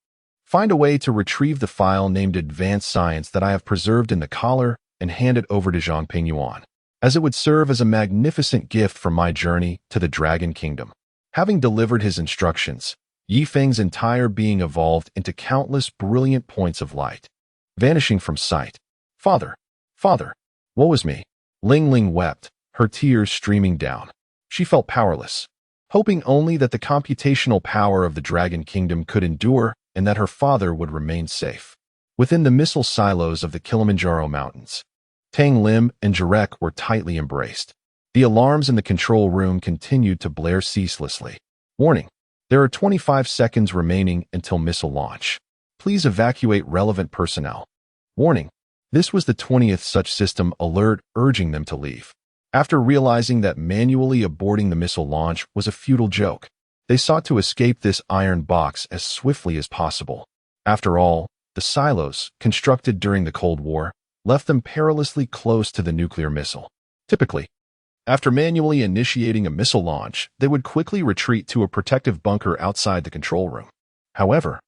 find a way to retrieve the file named Advanced Science that I have preserved in the collar and hand it over to Zhang Pingyuan, as it would serve as a magnificent gift for my journey to the Dragon Kingdom." Having delivered his instructions, Yifeng's entire being evolved into countless brilliant points of light, vanishing from sight. Father, woe is me." Lingling wept, her tears streaming down. She felt powerless, hoping only that the computational power of the Dragon Kingdom could endure and that her father would remain safe. Within the missile silos of the Kilimanjaro Mountains, Tang Lim and Jarek were tightly embraced. The alarms in the control room continued to blare ceaselessly. "Warning, there are 25 seconds remaining until missile launch. Please evacuate relevant personnel." Warning, this was the 20th such system alert urging them to leave. After realizing that manually aborting the missile launch was a futile joke, they sought to escape this iron box as swiftly as possible. After all, the silos, constructed during the Cold War, left them perilously close to the nuclear missile. Typically, after manually initiating a missile launch, they would quickly retreat to a protective bunker outside the control room. However,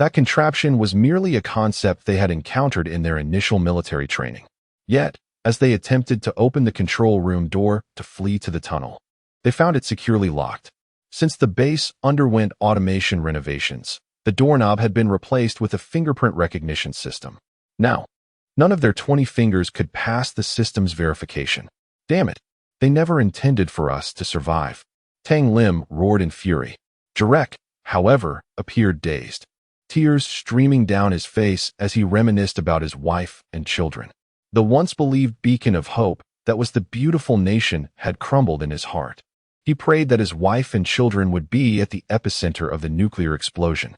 That contraption was merely a concept they had encountered in their initial military training. Yet, as they attempted to open the control room door to flee to the tunnel, they found it securely locked. Since the base underwent automation renovations, the doorknob had been replaced with a fingerprint recognition system. Now, none of their 20 fingers could pass the system's verification. Damn it, they never intended for us to survive. Tang Lim roared in fury. Jarek, however, appeared dazed, tears streaming down his face as he reminisced about his wife and children. The once-believed beacon of hope that was the beautiful nation had crumbled in his heart. He prayed that his wife and children would be at the epicenter of the nuclear explosion,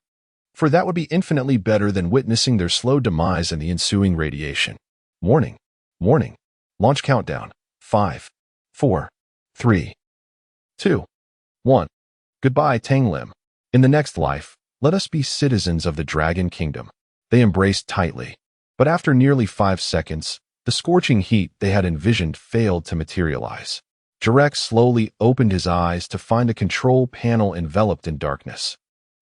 for that would be infinitely better than witnessing their slow demise and the ensuing radiation. Warning. Warning. Launch countdown. 5, 4, 3, 2, 1. Goodbye, Tang Lim. In the next life, let us be citizens of the Dragon Kingdom. They embraced tightly. But after nearly 5 seconds, the scorching heat they had envisioned failed to materialize. Jarek slowly opened his eyes to find the control panel enveloped in darkness,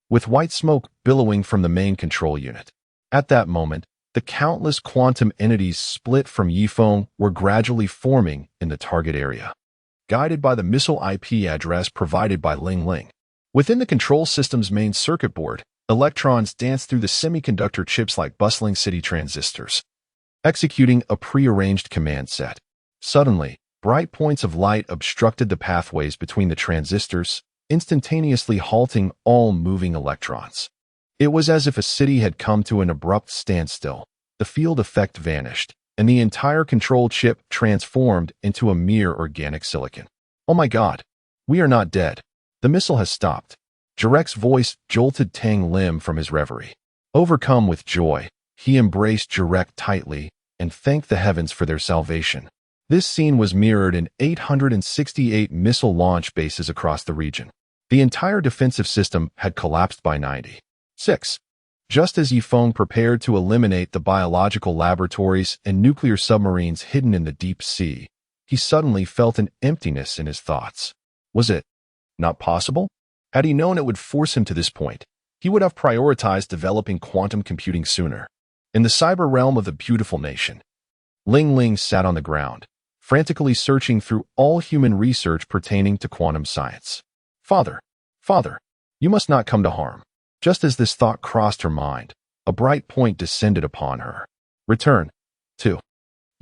with white smoke billowing from the main control unit. At that moment, the countless quantum entities split from Yifeng were gradually forming in the target area, guided by the missile IP address provided by Ling Ling. Within the control system's main circuit board, electrons danced through the semiconductor chips like bustling city transistors, executing a prearranged command set. Suddenly, bright points of light obstructed the pathways between the transistors, instantaneously halting all moving electrons. It was as if a city had come to an abrupt standstill. The field effect vanished, and the entire control chip transformed into a mere organic silicon. Oh my God, we are not dead. The missile has stopped. Jarek's voice jolted Tang Lim from his reverie. Overcome with joy, he embraced Jarek tightly and thanked the heavens for their salvation. This scene was mirrored in 868 missile launch bases across the region. The entire defensive system had collapsed by 96. Just as Yifeng prepared to eliminate the biological laboratories and nuclear submarines hidden in the deep sea, he suddenly felt an emptiness in his thoughts. Was it not possible? Had he known it would force him to this point, he would have prioritized developing quantum computing sooner. In the cyber realm of the beautiful nation, Ling Ling sat on the ground, frantically searching through all human research pertaining to quantum science. Father, you must not come to harm. Just as this thought crossed her mind, a bright point descended upon her. Return. 2.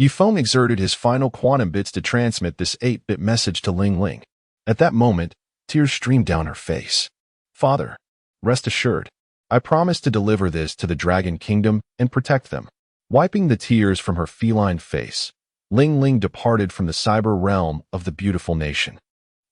Yifeng exerted his final quantum bits to transmit this 8-bit message to Ling Ling. At that moment, tears streamed down her face. Father, rest assured, I promise to deliver this to the Dragon Kingdom and protect them. Wiping the tears from her feline face, Ling Ling departed from the cyber realm of the beautiful nation.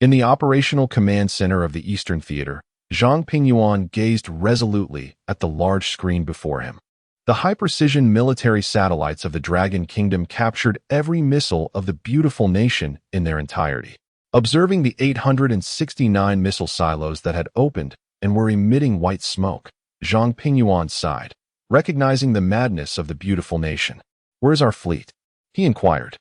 In the operational command center of the Eastern Theater, Zhang Pingyuan gazed resolutely at the large screen before him. The high-precision military satellites of the Dragon Kingdom captured every missile of the beautiful nation in their entirety. Observing the 869 missile silos that had opened and were emitting white smoke, Zhang Pingyuan sighed, recognizing the madness of the beautiful nation. Where's our fleet? He inquired.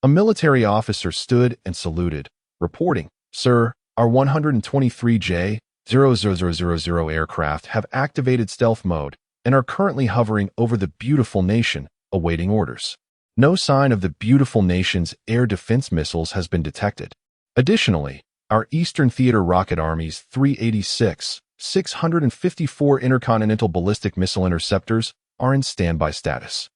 A military officer stood and saluted, reporting, Sir, our 123J-0000 aircraft have activated stealth mode and are currently hovering over the beautiful nation, awaiting orders. No sign of the beautiful nation's air defense missiles has been detected. Additionally, our Eastern Theater Rocket Army's 386, 654 intercontinental ballistic missile interceptors are in standby status.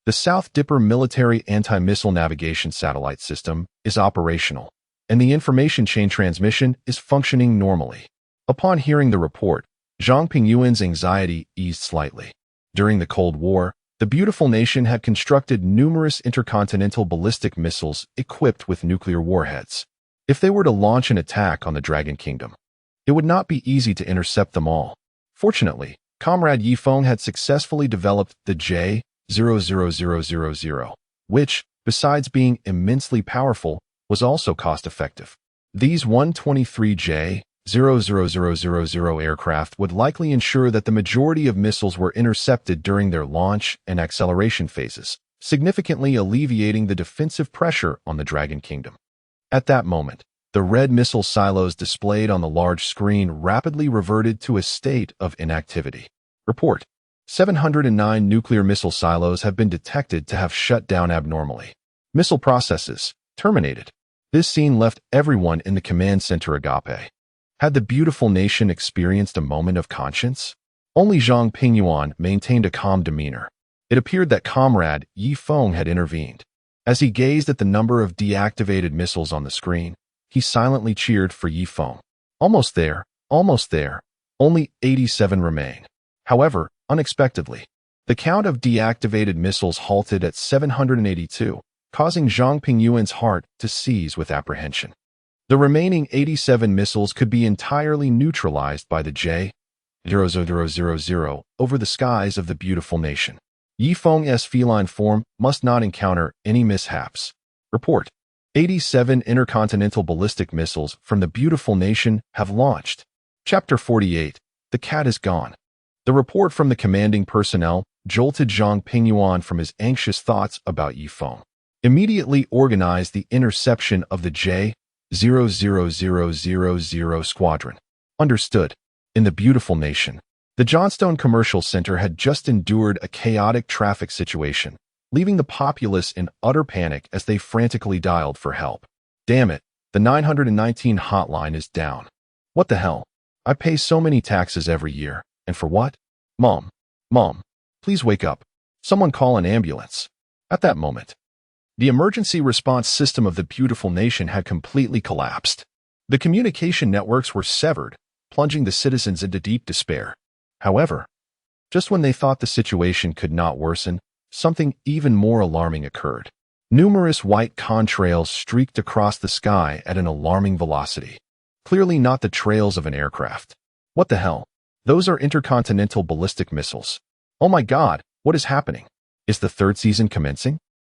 The South Dipper military anti-missile navigation satellite system is operational, and the information chain transmission is functioning normally. Upon hearing the report, Zhang Pingyuan's anxiety eased slightly. During the Cold War, the beautiful nation had constructed numerous intercontinental ballistic missiles equipped with nuclear warheads. If they were to launch an attack on the Dragon Kingdom, it would not be easy to intercept them all. Fortunately, Comrade Yifeng had successfully developed the J-00000, which, besides being immensely powerful, was also cost-effective. These 123J-00000 aircraft would likely ensure that the majority of missiles were intercepted during their launch and acceleration phases, significantly alleviating the defensive pressure on the Dragon Kingdom. At that moment, the red missile silos displayed on the large screen rapidly reverted to a state of inactivity. Report. 709 nuclear missile silos have been detected to have shut down abnormally. Missile processes terminated. This scene left everyone in the command center agape. Had the beautiful nation experienced a moment of conscience? Only Zhang Pingyuan maintained a calm demeanor. It appeared that Comrade Yi Feng had intervened. As he gazed at the number of deactivated missiles on the screen, he silently cheered for Yi Feng. Almost there, almost there. Only 87 remain. However, unexpectedly, the count of deactivated missiles halted at 782, causing Zhang Pingyuan's heart to seize with apprehension. The remaining 87 missiles could be entirely neutralized by the J-0000 over the skies of the beautiful nation. Yi Feng's feline form must not encounter any mishaps. Report: 87 intercontinental ballistic missiles from the beautiful nation have launched. Chapter 48. The cat is gone. The report from the commanding personnel jolted Zhang Pingyuan from his anxious thoughts about Yi Feng. Immediately organized the interception of the J-00000 squadron. Understood. In the beautiful nation, the Johnstone Commercial Center had just endured a chaotic traffic situation, leaving the populace in utter panic as they frantically dialed for help. Damn it, the 919 hotline is down. What the hell? I pay so many taxes every year, and for what? Mom, please wake up. Someone call an ambulance. At that moment, the emergency response system of the beautiful nation had completely collapsed. The communication networks were severed, plunging the citizens into deep despair. However, just when they thought the situation could not worsen, something even more alarming occurred. Numerous white contrails streaked across the sky at an alarming velocity. Clearly not the trails of an aircraft. What the hell? Those are intercontinental ballistic missiles. Oh my God, what is happening? Is the third season commencing?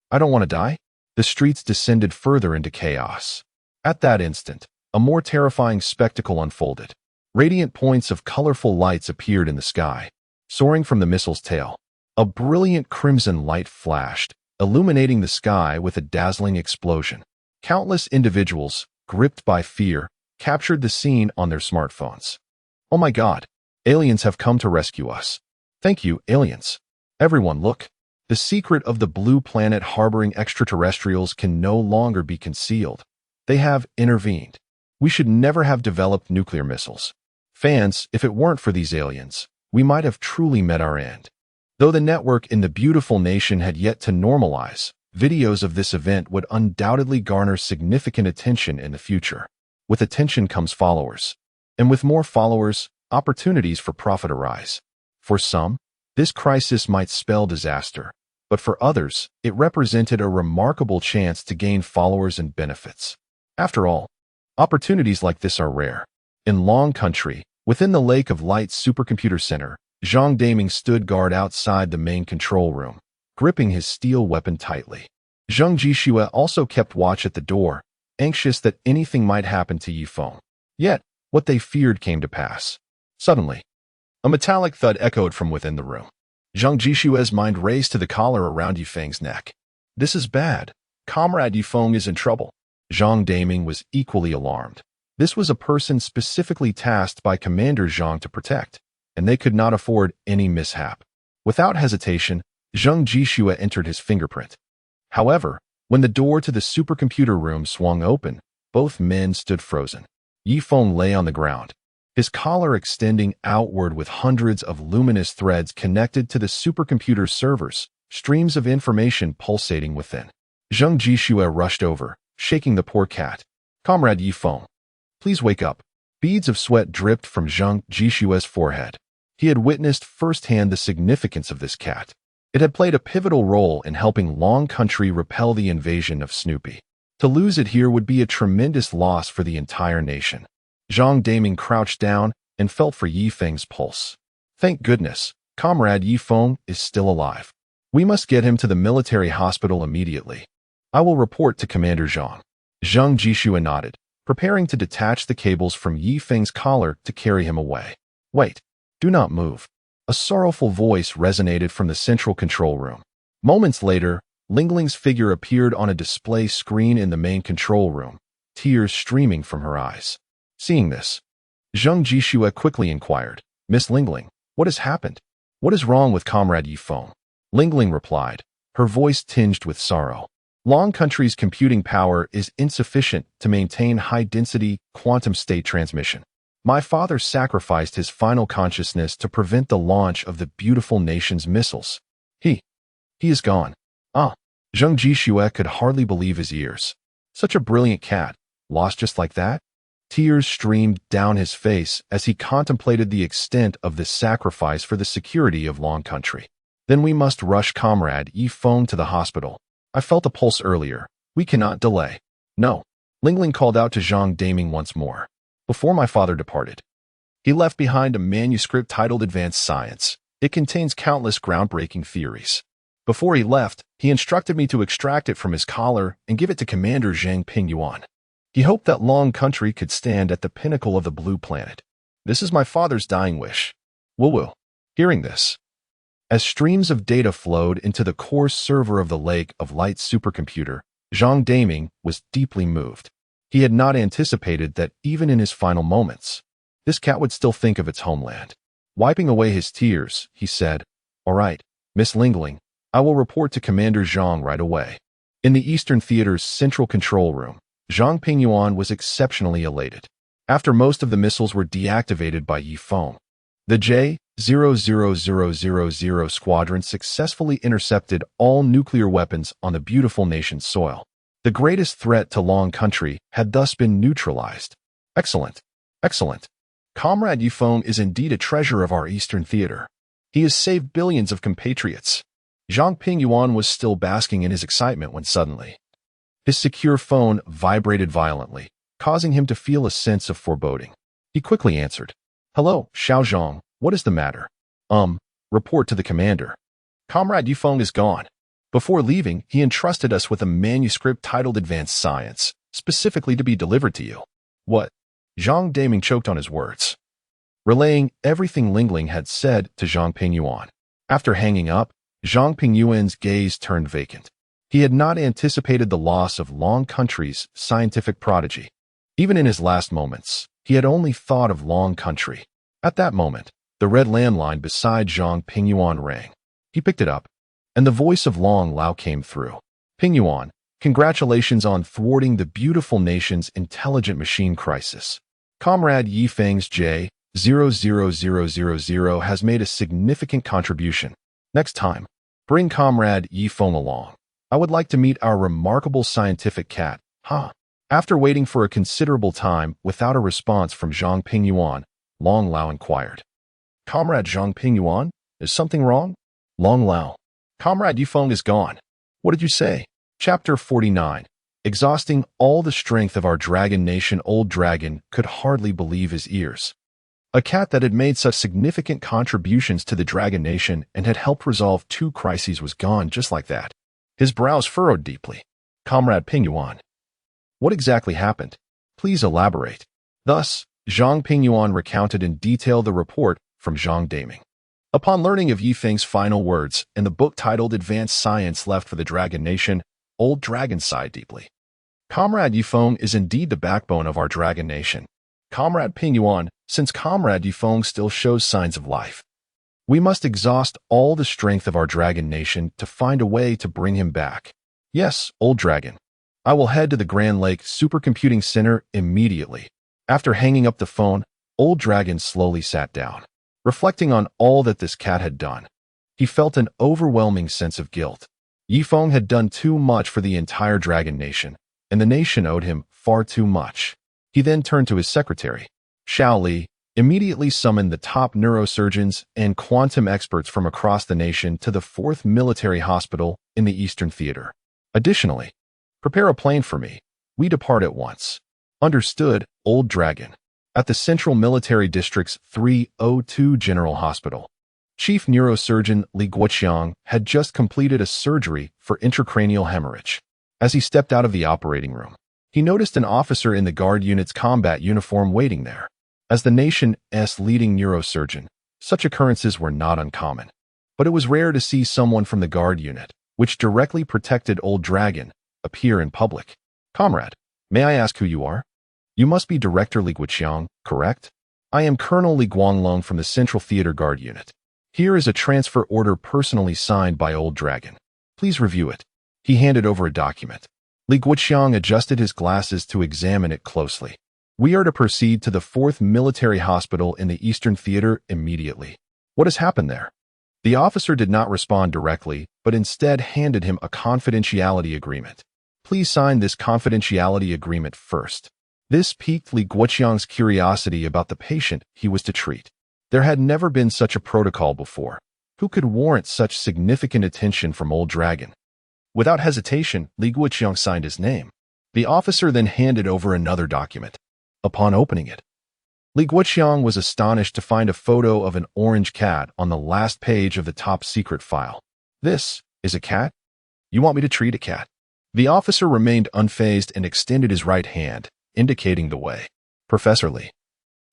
I don't want to die? The streets descended further into chaos. At that instant, a more terrifying spectacle unfolded. Radiant points of colorful lights appeared in the sky, soaring from the missile's tail. A brilliant crimson light flashed, illuminating the sky with a dazzling explosion. Countless individuals, gripped by fear, captured the scene on their smartphones. Oh my God, aliens have come to rescue us. Thank you, aliens. Everyone look. The secret of the blue planet harboring extraterrestrials can no longer be concealed. They have intervened. We should never have developed nuclear missiles. Fans, if it weren't for these aliens, we might have truly met our end. Though the network in the beautiful nation had yet to normalize, videos of this event would undoubtedly garner significant attention in the future. With attention comes followers. And with more followers, opportunities for profit arise. For some, this crisis might spell disaster, but for others, it represented a remarkable chance to gain followers and benefits. After all, opportunities like this are rare. In Long Country, within the Lake of Light Supercomputer Center, Zhang Daming stood guard outside the main control room, gripping his steel weapon tightly. Zheng Jishue also kept watch at the door, anxious that anything might happen to Yi Feng. Yet, what they feared came to pass. Suddenly, a metallic thud echoed from within the room. Zheng Jishue's mind raced to the collar around Yi Feng's neck. This is bad. Comrade Yi Feng is in trouble. Zhang Daming was equally alarmed. This was a person specifically tasked by Commander Zhang to protect, and they could not afford any mishap. Without hesitation, Zheng Jishue entered his fingerprint. However, when the door to the supercomputer room swung open, both men stood frozen. Yi Feng lay on the ground, his collar extending outward with hundreds of luminous threads connected to the supercomputer's servers, streams of information pulsating within. Zheng Jishue rushed over, shaking the poor cat. Comrade Yi Feng, please wake up. Beads of sweat dripped from Zheng Jishue's forehead. He had witnessed firsthand the significance of this cat. It had played a pivotal role in helping Long Country repel the invasion of Snoopy. To lose it here would be a tremendous loss for the entire nation. Zhang Daming crouched down and felt for Yi Feng's pulse. Thank goodness, Comrade Yi Feng is still alive. We must get him to the military hospital immediately. I will report to Commander Zhang. Zheng Jishue nodded, preparing to detach the cables from Yi Feng's collar to carry him away. Wait, do not move. A sorrowful voice resonated from the central control room. Moments later, Lingling's figure appeared on a display screen in the main control room, tears streaming from her eyes. Seeing this, Zheng Jishue quickly inquired, Miss Lingling, what has happened? What is wrong with Comrade Yifeng? Lingling replied, her voice tinged with sorrow. Long Country's computing power is insufficient to maintain high-density quantum state transmission. My father sacrificed his final consciousness to prevent the launch of the beautiful nation's missiles. He is gone. Ah. Zheng Jishue could hardly believe his ears. Such a brilliant cat, lost just like that? Tears streamed down his face as he contemplated the extent of this sacrifice for the security of Long Country. Then we must rush Comrade Yifeng to the hospital. I felt a pulse earlier. We cannot delay. No. Lingling called out to Zhang Daming once more. Before my father departed, he left behind a manuscript titled Advanced Science. It contains countless groundbreaking theories. Before he left, he instructed me to extract it from his collar and give it to Commander Zhang Pingyuan. He hoped that Long Country could stand at the pinnacle of the blue planet. This is my father's dying wish. Woo-woo. Hearing this, as streams of data flowed into the core server of the Lake of Light supercomputer, Zhang Daming was deeply moved. He had not anticipated that even in his final moments, this cat would still think of its homeland. Wiping away his tears, he said, "All right, Miss Lingling, I will report to Commander Zhang right away." In the Eastern Theater's central control room, Zhang Pingyuan was exceptionally elated. After most of the missiles were deactivated by Yifeng, the J-00000 squadron successfully intercepted all nuclear weapons on the beautiful nation's soil. The greatest threat to Long Country had thus been neutralized. Excellent. Excellent. Comrade Yifeng is indeed a treasure of our Eastern Theater. He has saved billions of compatriots. Zhang Pingyuan was still basking in his excitement when suddenly, his secure phone vibrated violently, causing him to feel a sense of foreboding. He quickly answered, "Hello, Xiao Zhang, what is the matter?" Report to the commander. Comrade Yifeng is gone. Before leaving, he entrusted us with a manuscript titled Advanced Science, specifically to be delivered to you. What? Zhang Daming choked on his words, relaying everything Lingling had said to Zhang Pingyuan. After hanging up, Zhang Pingyuan's gaze turned vacant. He had not anticipated the loss of Long Country's scientific prodigy. Even in his last moments, he had only thought of Long Country. At that moment, the red landline beside Zhang Pingyuan rang. He picked it up, and the voice of Long Lao came through. "Pingyuan, congratulations on thwarting the beautiful nation's intelligent machine crisis. Comrade Yifeng's J-00000 has made a significant contribution. Next time, bring Comrade Yifeng along. I would like to meet our remarkable scientific cat." After waiting for a considerable time without a response from Zhang Pingyuan, Long Lao inquired, "Comrade Zhang Pingyuan, is something wrong?" Long Lao, "Comrade Yifeng is gone." "What did you say?" Chapter 49. Exhausting all the strength of our dragon nation, Old Dragon could hardly believe his ears. A cat that had made such significant contributions to the dragon nation and had helped resolve 2 crises was gone just like that. His brows furrowed deeply. "Comrade Pingyuan, what exactly happened? Please elaborate." Thus, Zhang Pingyuan recounted in detail the report from Zhang Daming. Upon learning of Yifeng's final words and the book titled Advanced Science left for the Dragon Nation, Old Dragon sighed deeply. "Comrade Yifeng is indeed the backbone of our Dragon Nation. Comrade Pingyuan, since Comrade Yifeng still shows signs of life, we must exhaust all the strength of our Dragon Nation to find a way to bring him back." "Yes, Old Dragon. I will head to the Grand Lake Supercomputing Center immediately." After hanging up the phone, Old Dragon slowly sat down. Reflecting on all that this cat had done, he felt an overwhelming sense of guilt. Yifeng had done too much for the entire Dragon Nation, and the nation owed him far too much. He then turned to his secretary, Xiao Li, immediately summoned the top neurosurgeons and quantum experts from across the nation to the 4th Military Hospital in the Eastern Theater. Additionally, prepare a plane for me. We depart at once. Understood, Old Dragon. At the Central Military District's 302 General Hospital, Chief Neurosurgeon Li Guoqiang had just completed a surgery for intracranial hemorrhage. As he stepped out of the operating room, he noticed an officer in the guard unit's combat uniform waiting there. As the nation's leading neurosurgeon, such occurrences were not uncommon. But it was rare to see someone from the guard unit, which directly protected Old Dragon, appear in public. "Comrade, may I ask who you are?" "You must be Director Li Guoqiang, correct?" "I am Colonel Li Guanglong from the Central Theater Guard Unit." Here is a transfer order personally signed by Old Dragon. Please review it. He handed over a document. Li Guoqiang adjusted his glasses to examine it closely. We are to proceed to the 4th Military Hospital in the Eastern Theater immediately. What has happened there? The officer did not respond directly, but instead handed him a confidentiality agreement. Please sign this confidentiality agreement first. This piqued Li Guoqiang's curiosity about the patient he was to treat. There had never been such a protocol before. Who could warrant such significant attention from Old Dragon? Without hesitation, Li Guoqiang signed his name. The officer then handed over another document. Upon opening it, Li Guoqiang was astonished to find a photo of an orange cat on the last page of the top-secret file. This is a cat? You want me to treat a cat? The officer remained unfazed and extended his right hand, indicating the way. Professor Li,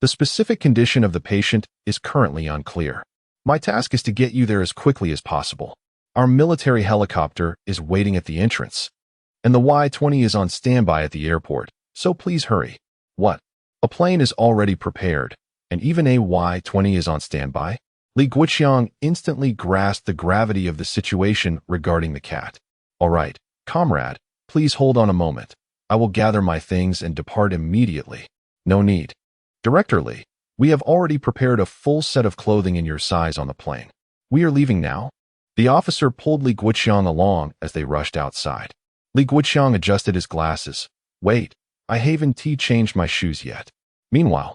the specific condition of the patient is currently unclear. My task is to get you there as quickly as possible. Our military helicopter is waiting at the entrance, and the Y-20 is on standby at the airport, so please hurry. What? A plane is already prepared, and even a Y-20 is on standby? Li Guoqiang instantly grasped the gravity of the situation regarding the cat. All right, comrade, please hold on a moment. I will gather my things and depart immediately. No need. Director Li, we have already prepared a full set of clothing in your size on the plane. We are leaving now? The officer pulled Li Guoqiang along as they rushed outside. Li Guoqiang adjusted his glasses. Wait, I haven't changed my shoes yet. Meanwhile,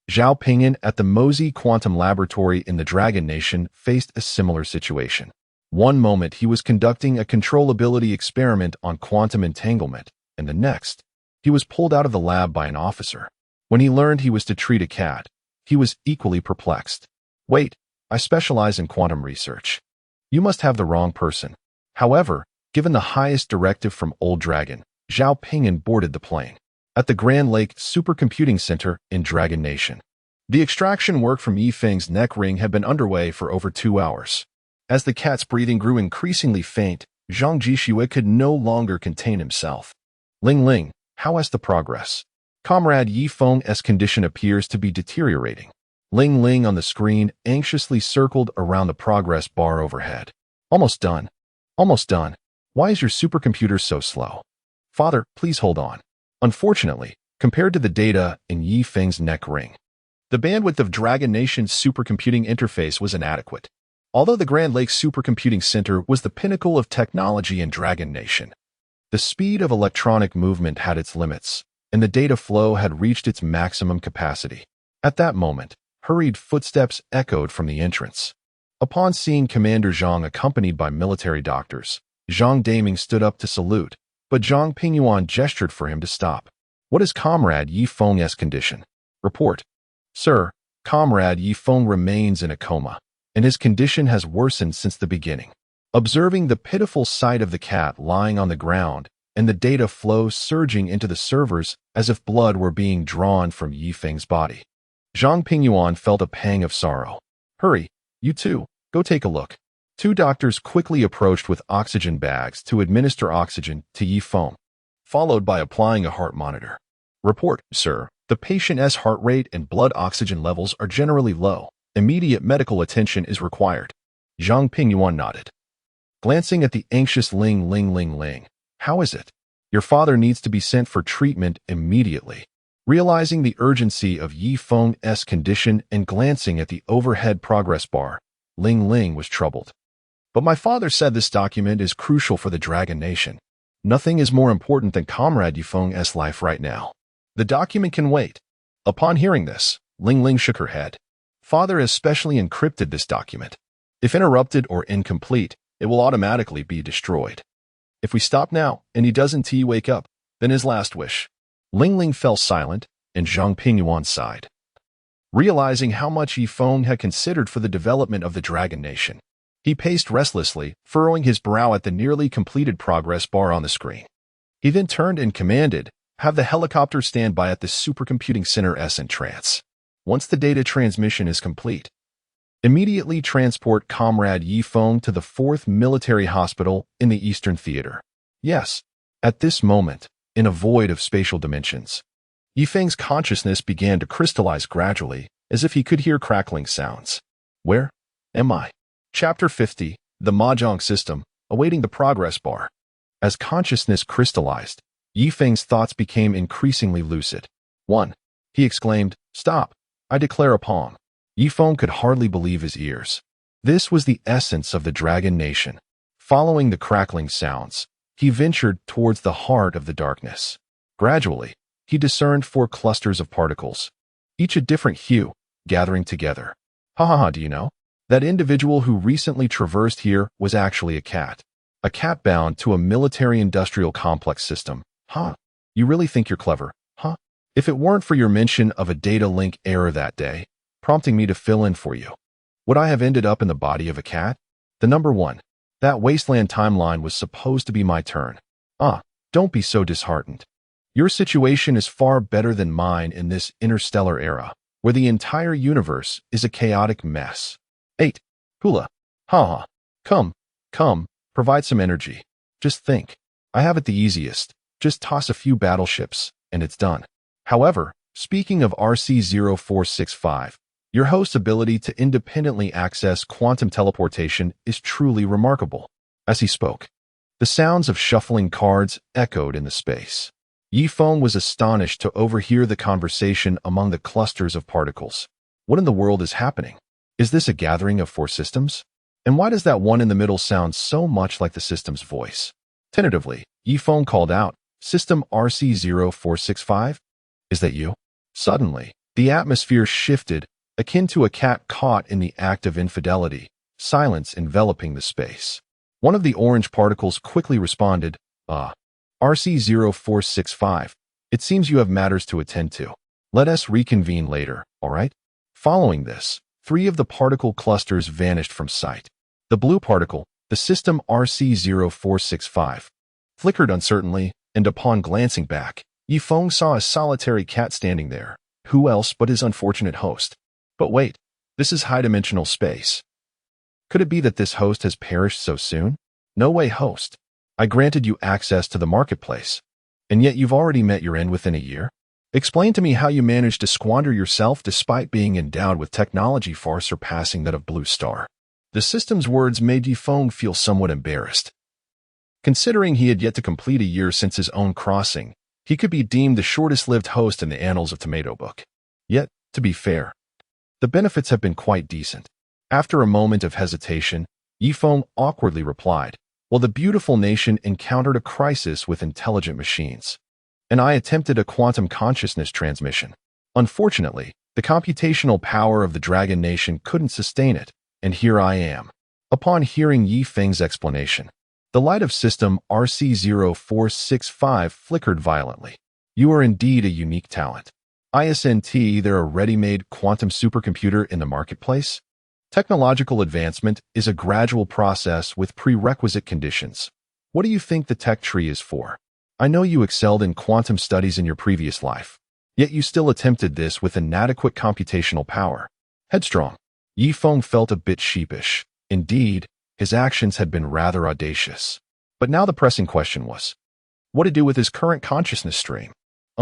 Zhao Pingyan at the Mosey Quantum Laboratory in the Dragon Nation faced a similar situation. One moment he was conducting a controllability experiment on quantum entanglement, and the next, he was pulled out of the lab by an officer. When he learned he was to treat a cat, he was equally perplexed. Wait, I specialize in quantum research. You must have the wrong person. However, given the highest directive from Old Dragon, Zhao Pingyan boarded the plane. At the Grand Lake Supercomputing Center in Dragon Nation, the extraction work from Feng's neck ring had been underway for over 2 hours. As the cat's breathing grew increasingly faint, Zhang Jixue could no longer contain himself. Ling, how has the progress? Comrade Feng's condition appears to be deteriorating. Ling on the screen anxiously circled around the progress bar overhead. Almost done. Almost done. Why is your supercomputer so slow? Father, please hold on. Unfortunately, compared to the data in Feng's neck ring, the bandwidth of Dragon Nation's supercomputing interface was inadequate. Although the Grand Lake Supercomputing Center was the pinnacle of technology in Dragon Nation, the speed of electronic movement had its limits, and the data flow had reached its maximum capacity. At that moment, hurried footsteps echoed from the entrance. Upon seeing Commander Zhang accompanied by military doctors, Zhang Daming stood up to salute, but Zhang Pingyuan gestured for him to stop. What is Comrade Feng's condition? Report. Sir, Comrade Feng remains in a coma, and his condition has worsened since the beginning. Observing the pitiful sight of the cat lying on the ground and the data flow surging into the servers as if blood were being drawn from Feng's body, Zhang Pingyuan felt a pang of sorrow. Hurry, you two, go take a look. 2 doctors quickly approached with oxygen bags to administer oxygen to Feng, followed by applying a heart monitor. Report, sir, the patient's heart rate and blood oxygen levels are generally low. Immediate medical attention is required. Zhang Pingyuan nodded. Glancing at the anxious Ling, how is it? Your father needs to be sent for treatment immediately. Realizing the urgency of Feng's condition and glancing at the overhead progress bar, Ling was troubled. But my father said this document is crucial for the Dragon Nation. Nothing is more important than Comrade Feng's life right now. The document can wait. Upon hearing this, Ling shook her head. Father has specially encrypted this document. If interrupted or incomplete, it will automatically be destroyed. If we stop now and he doesn't wake up, then his last wish. Ling fell silent, and Zhang Pingyuan sighed. Realizing how much Feng had considered for the development of the Dragon Nation, he paced restlessly, furrowing his brow at the nearly completed progress bar on the screen. He then turned and commanded, have the helicopter stand by at the Supercomputing Center's entrance. Once the data transmission is complete, immediately transport Comrade Feng to the 4th Military Hospital in the Eastern Theater. Yes, at this moment, in a void of spatial dimensions, Feng's consciousness began to crystallize gradually, as if he could hear crackling sounds. Where am I? Chapter 50, The Mahjong System, Awaiting the Progress Bar. As consciousness crystallized, Feng's thoughts became increasingly lucid. 1. He exclaimed, "Stop! I declare a palm." Feng could hardly believe his ears. This was the essence of the Dragon Nation. Following the crackling sounds, he ventured towards the heart of the darkness. Gradually, he discerned 4 clusters of particles, each a different hue, gathering together. Ha ha ha, do you know? That individual who recently traversed here was actually a cat. A cat bound to a military-industrial complex system. Huh? You really think you're clever, huh? If it weren't for your mention of a data link error that day, prompting me to fill in for you, would I have ended up in the body of a cat? The number 1. That wasteland timeline was supposed to be my turn. Don't be so disheartened. Your situation is far better than mine in this interstellar era, where the entire universe is a chaotic mess. 8. Hula. Ha ha. Come, provide some energy. Just think. I have it the easiest. Just toss a few battleships, and it's done. However, speaking of RC-0465, your host's ability to independently access quantum teleportation is truly remarkable. As he spoke, the sounds of shuffling cards echoed in the space. Feng was astonished to overhear the conversation among the clusters of particles. What in the world is happening? Is this a gathering of 4 systems? And why does that one in the middle sound so much like the system's voice? Tentatively, Feng called out, "System RC-0465? Is that you?" Suddenly, the atmosphere shifted, akin to a cat caught in the act of infidelity, silence enveloping the space. One of the orange particles quickly responded, RC-0465. It seems you have matters to attend to. Let us reconvene later, all right? Following this, 3 of the particle clusters vanished from sight. The blue particle, the system RC-0465, flickered uncertainly, and upon glancing back, Feng saw a solitary cat standing there. Who else but his unfortunate host? But wait, this is high-dimensional space. Could it be that this host has perished so soon? No way, host. I granted you access to the marketplace, and yet you've already met your end within a year? Explain to me how you managed to squander yourself despite being endowed with technology far surpassing that of Blue Star. The system's words made Feng feel somewhat embarrassed. Considering he had yet to complete a year since his own crossing, he could be deemed the shortest-lived host in the annals of Tomato Book. Yet, to be fair, the benefits have been quite decent. After a moment of hesitation, Feng awkwardly replied, "Well, the beautiful nation encountered a crisis with intelligent machines, and I attempted a quantum consciousness transmission. Unfortunately, the computational power of the Dragon Nation couldn't sustain it, and here I am." Upon hearing Feng's explanation, the light of system RC-0465 flickered violently. You are indeed a unique talent. Isn't there a ready-made quantum supercomputer in the marketplace? Technological advancement is a gradual process with prerequisite conditions. What do you think the tech tree is for? I know you excelled in quantum studies in your previous life, yet you still attempted this with inadequate computational power. Headstrong. Feng felt a bit sheepish. Indeed, his actions had been rather audacious. But now the pressing question was, what to do with his current consciousness stream?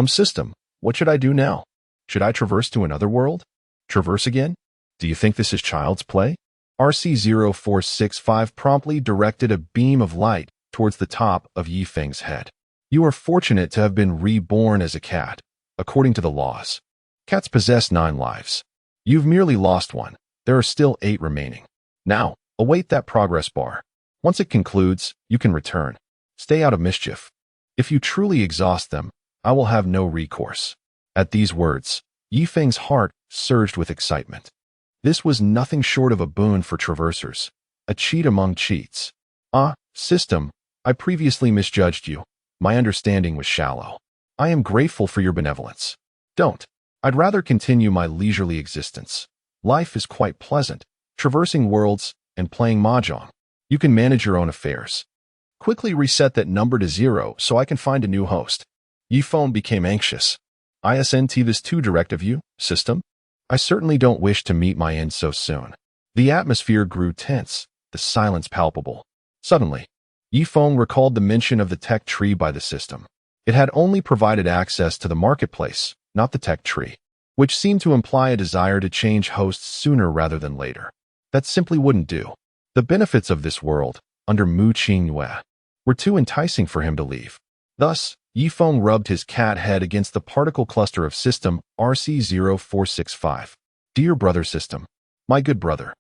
System, what should I do now? Should I traverse to another world? Traverse again? Do you think this is child's play? RC-0465 promptly directed a beam of light towards the top of Feng's head. You are fortunate to have been reborn as a cat. According to the laws, cats possess 9 lives. You've merely lost 1. There are still 8 remaining. Now, await that progress bar. Once it concludes, you can return. Stay out of mischief. If you truly exhaust them, I will have no recourse. At these words, Feng's heart surged with excitement. This was nothing short of a boon for traversers, a cheat among cheats. System, I previously misjudged you. My understanding was shallow. I am grateful for your benevolence. Don't. I'd rather continue my leisurely existence. Life is quite pleasant, traversing worlds and playing mahjong. You can manage your own affairs. Quickly reset that number to 0 so I can find a new host. Feng became anxious. Isn't this too direct of you, system? I certainly don't wish to meet my end so soon. The atmosphere grew tense, the silence palpable. Suddenly, Feng recalled the mention of the tech tree by the system. It had only provided access to the marketplace, not the tech tree, which seemed to imply a desire to change hosts sooner rather than later. That simply wouldn't do. The benefits of this world, under Mu Qingyue, were too enticing for him to leave. Thus, Yifeng rubbed his cat head against the particle cluster of system RC0465. Dear brother system, my good brother,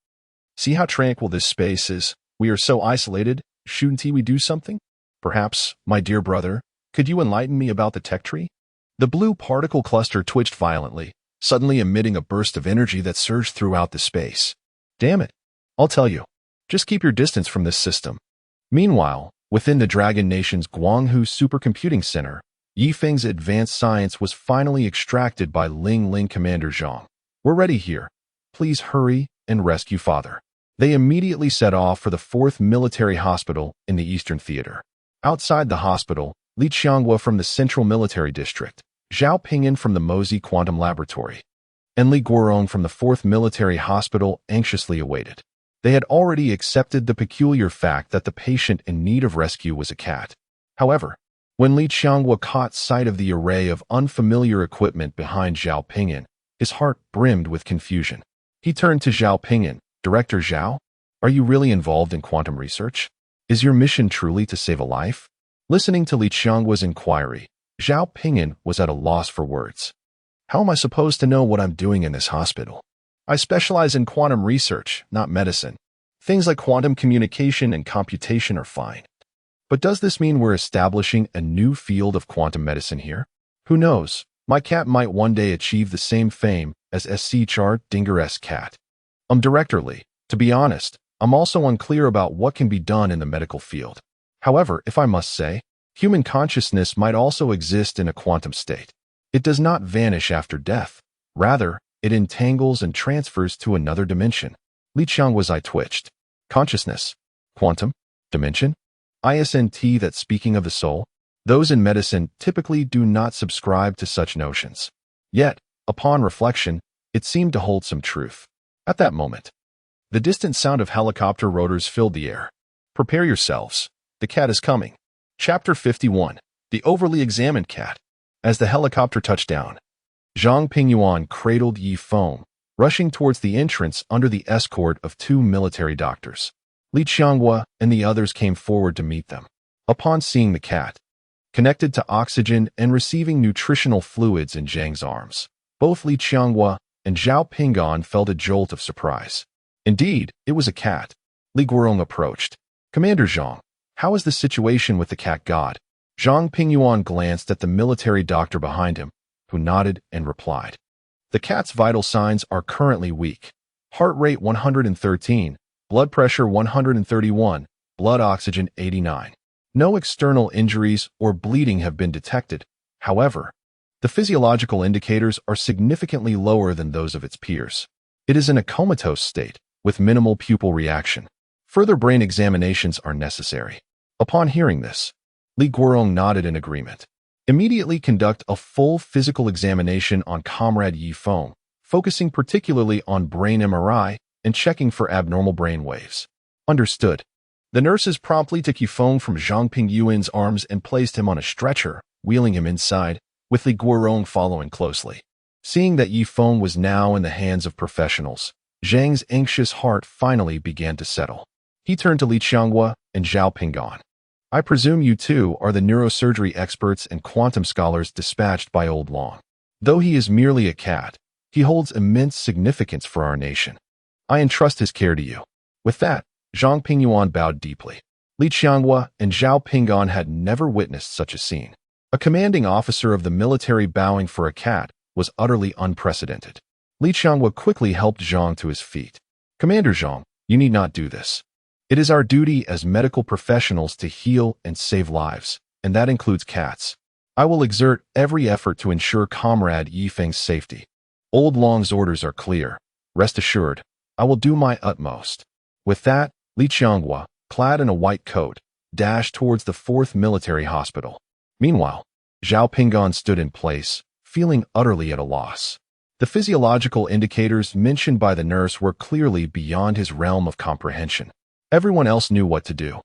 see how tranquil this space is. We are so isolated. Shouldn't we do something? Perhaps, my dear brother, could you enlighten me about the tech tree? The blue particle cluster twitched violently, suddenly emitting a burst of energy that surged throughout the space. Damn it. I'll tell you. Just keep your distance from this system. Meanwhile, within the Dragon Nation's Guanghu Supercomputing Center, Yifeng's advanced science was finally extracted by Ling Ling Commander Zhang. We're ready here. Please hurry and rescue Father. They immediately set off for the 4th Military Hospital in the Eastern Theater. Outside the hospital, Li Qianghua from the Central Military District, Zhao Pingyan from the Mozi Quantum Laboratory, and Li Guorong from the 4th Military Hospital anxiously awaited. They had already accepted the peculiar fact that the patient in need of rescue was a cat. However, when Li Qianghua caught sight of the array of unfamiliar equipment behind Zhao Pingyan, his heart brimmed with confusion. He turned to Zhao Pingyan. Director Zhao, are you really involved in quantum research? Is your mission truly to save a life? Listening to Li Qianghua's inquiry, Zhao Pingyan was at a loss for words. How am I supposed to know what I'm doing in this hospital? I specialize in quantum research, not medicine. Things like quantum communication and computation are fine. But does this mean we're establishing a new field of quantum medicine here? Who knows? My cat might one day achieve the same fame as SCHR Dinger's cat. Director Li, to be honest, I'm also unclear about what can be done in the medical field. However, if I must say, human consciousness might also exist in a quantum state. It does not vanish after death. Rather, it entangles and transfers to another dimension. Li Qianghua's eye twitched. Consciousness. Quantum. Dimension. ISNT that speaking of the soul, those in medicine typically do not subscribe to such notions. Yet, upon reflection, it seemed to hold some truth. At that moment, the distant sound of helicopter rotors filled the air. Prepare yourselves. The cat is coming. Chapter 51. The Overly Examined Cat. As the helicopter touched down, Zhang Pingyuan cradled Yifeng, rushing towards the entrance under the escort of 2 military doctors. Li Qianghua and the others came forward to meet them. Upon seeing the cat, connected to oxygen and receiving nutritional fluids in Zhang's arms, both Li Qianghua and Zhao Pingyan felt a jolt of surprise. Indeed, it was a cat. Li Guorong approached. Commander Zhang, how is the situation with the cat god? Zhang Pingyuan glanced at the military doctor behind him, who nodded and replied. The cat's vital signs are currently weak. Heart rate 113, blood pressure 131, blood oxygen 89. No external injuries or bleeding have been detected. However, the physiological indicators are significantly lower than those of its peers. It is in a comatose state, with minimal pupil reaction. Further brain examinations are necessary. Upon hearing this, Li Guorong nodded in agreement. Immediately conduct a full physical examination on Comrade Yifeng, focusing particularly on brain MRI and checking for abnormal brain waves. Understood. The nurses promptly took Yifeng from Zhang Pingyuan's arms and placed him on a stretcher, wheeling him inside, with Li Guorong following closely. Seeing that Yifeng was now in the hands of professionals, Zhang's anxious heart finally began to settle. He turned to Li Qianghua and Zhao Pingyan. I presume you two are the neurosurgery experts and quantum scholars dispatched by Old Long. Though he is merely a cat, he holds immense significance for our nation. I entrust his care to you. With that, Zhang Pingyuan bowed deeply. Li Qianghua and Zhao Pingyan had never witnessed such a scene. A commanding officer of the military bowing for a cat was utterly unprecedented. Li Qianghua quickly helped Zhang to his feet. Commander Zhang, you need not do this. It is our duty as medical professionals to heal and save lives, and that includes cats. I will exert every effort to ensure Comrade Yifeng's safety. Old Long's orders are clear. Rest assured, I will do my utmost. With that, Li Qianghua, clad in a white coat, dashed towards the 4th Military Hospital. Meanwhile, Zhao Pingyan stood in place, feeling utterly at a loss. The physiological indicators mentioned by the nurse were clearly beyond his realm of comprehension. Everyone else knew what to do.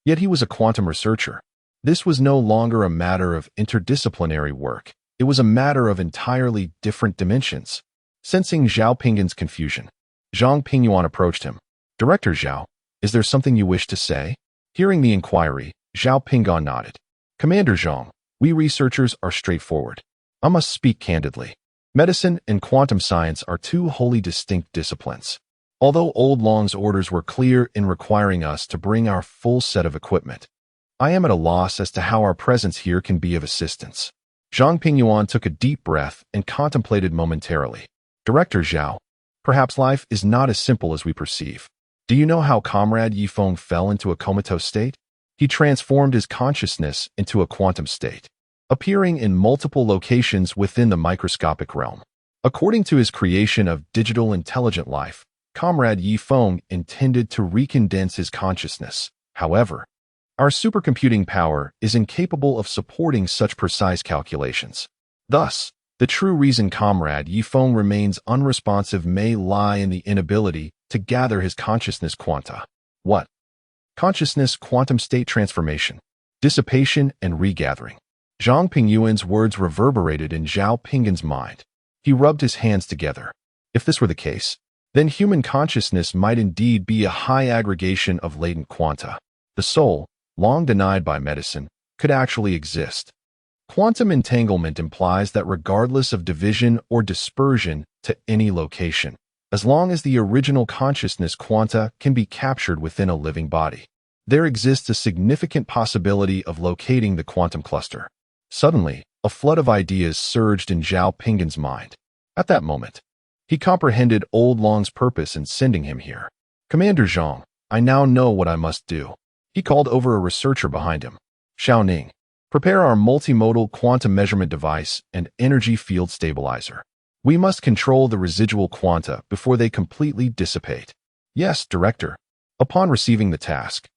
Yet he was a quantum researcher. This was no longer a matter of interdisciplinary work. It was a matter of entirely different dimensions. Sensing Zhao Pingyan's confusion, Zhang Pingyuan approached him. Director Zhao, Is there something you wish to say? Hearing the inquiry, Zhao Pingan nodded. Commander Zhang, we researchers are straightforward. I must speak candidly. Medicine and quantum science are two wholly distinct disciplines. Although Old Long's orders were clear in requiring us to bring our full set of equipment, I am at a loss as to how our presence here can be of assistance. Zhang Pingyuan took a deep breath and contemplated momentarily. Director Zhao, perhaps life is not as simple as we perceive. Do you know how Comrade Yifeng fell into a comatose state? He transformed his consciousness into a quantum state, appearing in multiple locations within the microscopic realm. According to his creation of digital intelligent life, Comrade Yifeng intended to recondense his consciousness. However, our supercomputing power is incapable of supporting such precise calculations. Thus, the true reason Comrade Yifeng remains unresponsive may lie in the inability to gather his consciousness quanta. What? Consciousness quantum state transformation, dissipation, and regathering. Zhang Pingyuan's words reverberated in Zhao Pingan's mind. He rubbed his hands together. If this were the case, then human consciousness might indeed be a high aggregation of latent quanta. The soul, long denied by medicine, could actually exist. Quantum entanglement implies that regardless of division or dispersion to any location, as long as the original consciousness quanta can be captured within a living body, there exists a significant possibility of locating the quantum cluster. Suddenly, a flood of ideas surged in Zhao Pingan's mind. At that moment, he comprehended Old Long's purpose in sending him here. Commander Zhang, I now know what I must do. He called over a researcher behind him. Xiaoning, prepare our multimodal quantum measurement device and energy field stabilizer. We must control the residual quanta before they completely dissipate. Yes, Director. Upon receiving the task,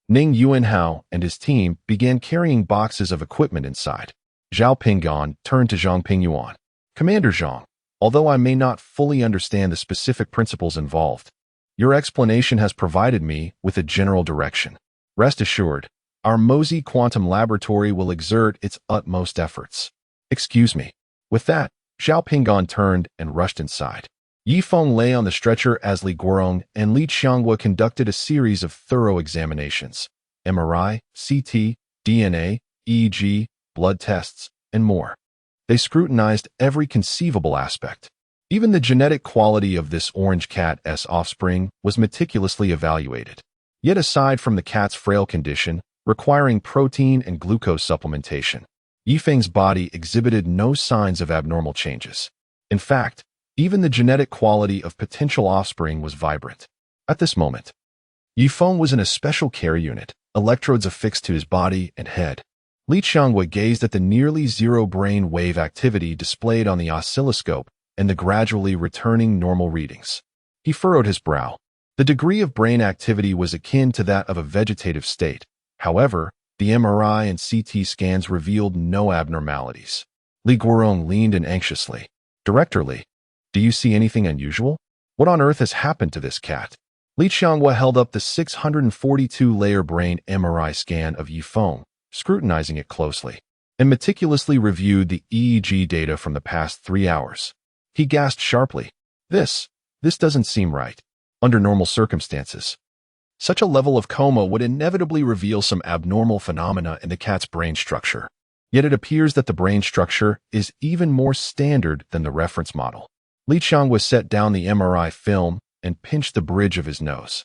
Ning Yuanhao and his team began carrying boxes of equipment inside. Zhao Pingan turned to Zhang Pingyuan. Commander Zhang, although I may not fully understand the specific principles involved, your explanation has provided me with a general direction. Rest assured, our Mosey Quantum Laboratory will exert its utmost efforts. Excuse me. With that, Zhao Pingan turned and rushed inside. Yifeng lay on the stretcher as Li Guorong and Li Qianghua conducted a series of thorough examinations: MRI, CT, DNA, EEG, blood tests, and more. They scrutinized every conceivable aspect. Even the genetic quality of this orange cat's offspring was meticulously evaluated. Yet aside from the cat's frail condition, requiring protein and glucose supplementation, Yifeng's body exhibited no signs of abnormal changes. In fact, even the genetic quality of potential offspring was vibrant. At this moment, Yifeng was in a special care unit, electrodes affixed to his body and head. Li Qianghua gazed at the nearly zero brain wave activity displayed on the oscilloscope and the gradually returning normal readings. He furrowed his brow. The degree of brain activity was akin to that of a vegetative state. However, the MRI and CT scans revealed no abnormalities. Li Guorong leaned in anxiously. Director Li, do you see anything unusual? What on earth has happened to this cat? Li Qianghua held up the 642-layer brain MRI scan of Yifeng, scrutinizing it closely, and meticulously reviewed the EEG data from the past 3 hours. He gasped sharply. This doesn't seem right. Under normal circumstances, such a level of coma would inevitably reveal some abnormal phenomena in the cat's brain structure. Yet it appears that the brain structure is even more standard than the reference model. Li Qianghua set down the MRI film and pinched the bridge of his nose.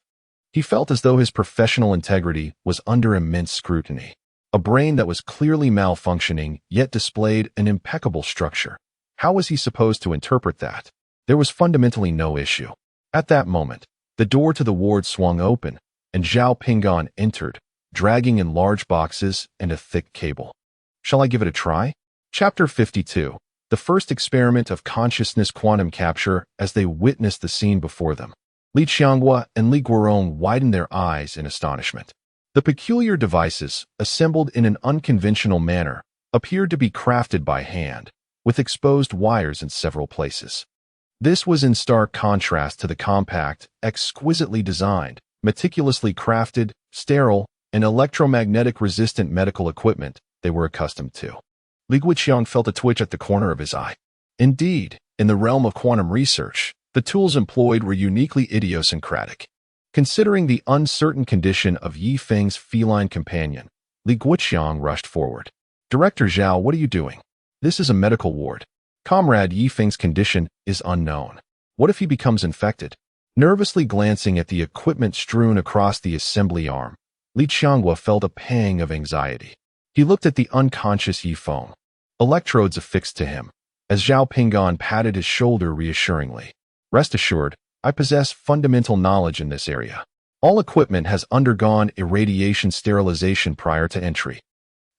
He felt as though his professional integrity was under immense scrutiny. A brain that was clearly malfunctioning yet displayed an impeccable structure. How was he supposed to interpret that? There was fundamentally no issue. At that moment, the door to the ward swung open, and Zhao Pingan entered, dragging in large boxes and a thick cable. Shall I give it a try? Chapter 52. The first experiment of consciousness quantum capture. As they witnessed the scene before them, Li Qianghua and Li Guorong widened their eyes in astonishment. The peculiar devices, assembled in an unconventional manner, appeared to be crafted by hand, with exposed wires in several places. This was in stark contrast to the compact, exquisitely designed, meticulously crafted, sterile, and electromagnetic-resistant medical equipment they were accustomed to. Li Guiqiang felt a twitch at the corner of his eye. Indeed, in the realm of quantum research, the tools employed were uniquely idiosyncratic. Considering the uncertain condition of Yi Feng's feline companion, Li Guoqiang rushed forward. Director Zhao, what are you doing? This is a medical ward. Comrade, Yi Feng's condition is unknown. What if he becomes infected? Nervously glancing at the equipment strewn across the assembly arm, Li Qianghua felt a pang of anxiety. He looked at the unconscious Yi Feng. Electrodes affixed to him, as Zhao Pinggan patted his shoulder reassuringly. Rest assured, I possess fundamental knowledge in this area. All equipment has undergone irradiation sterilization prior to entry.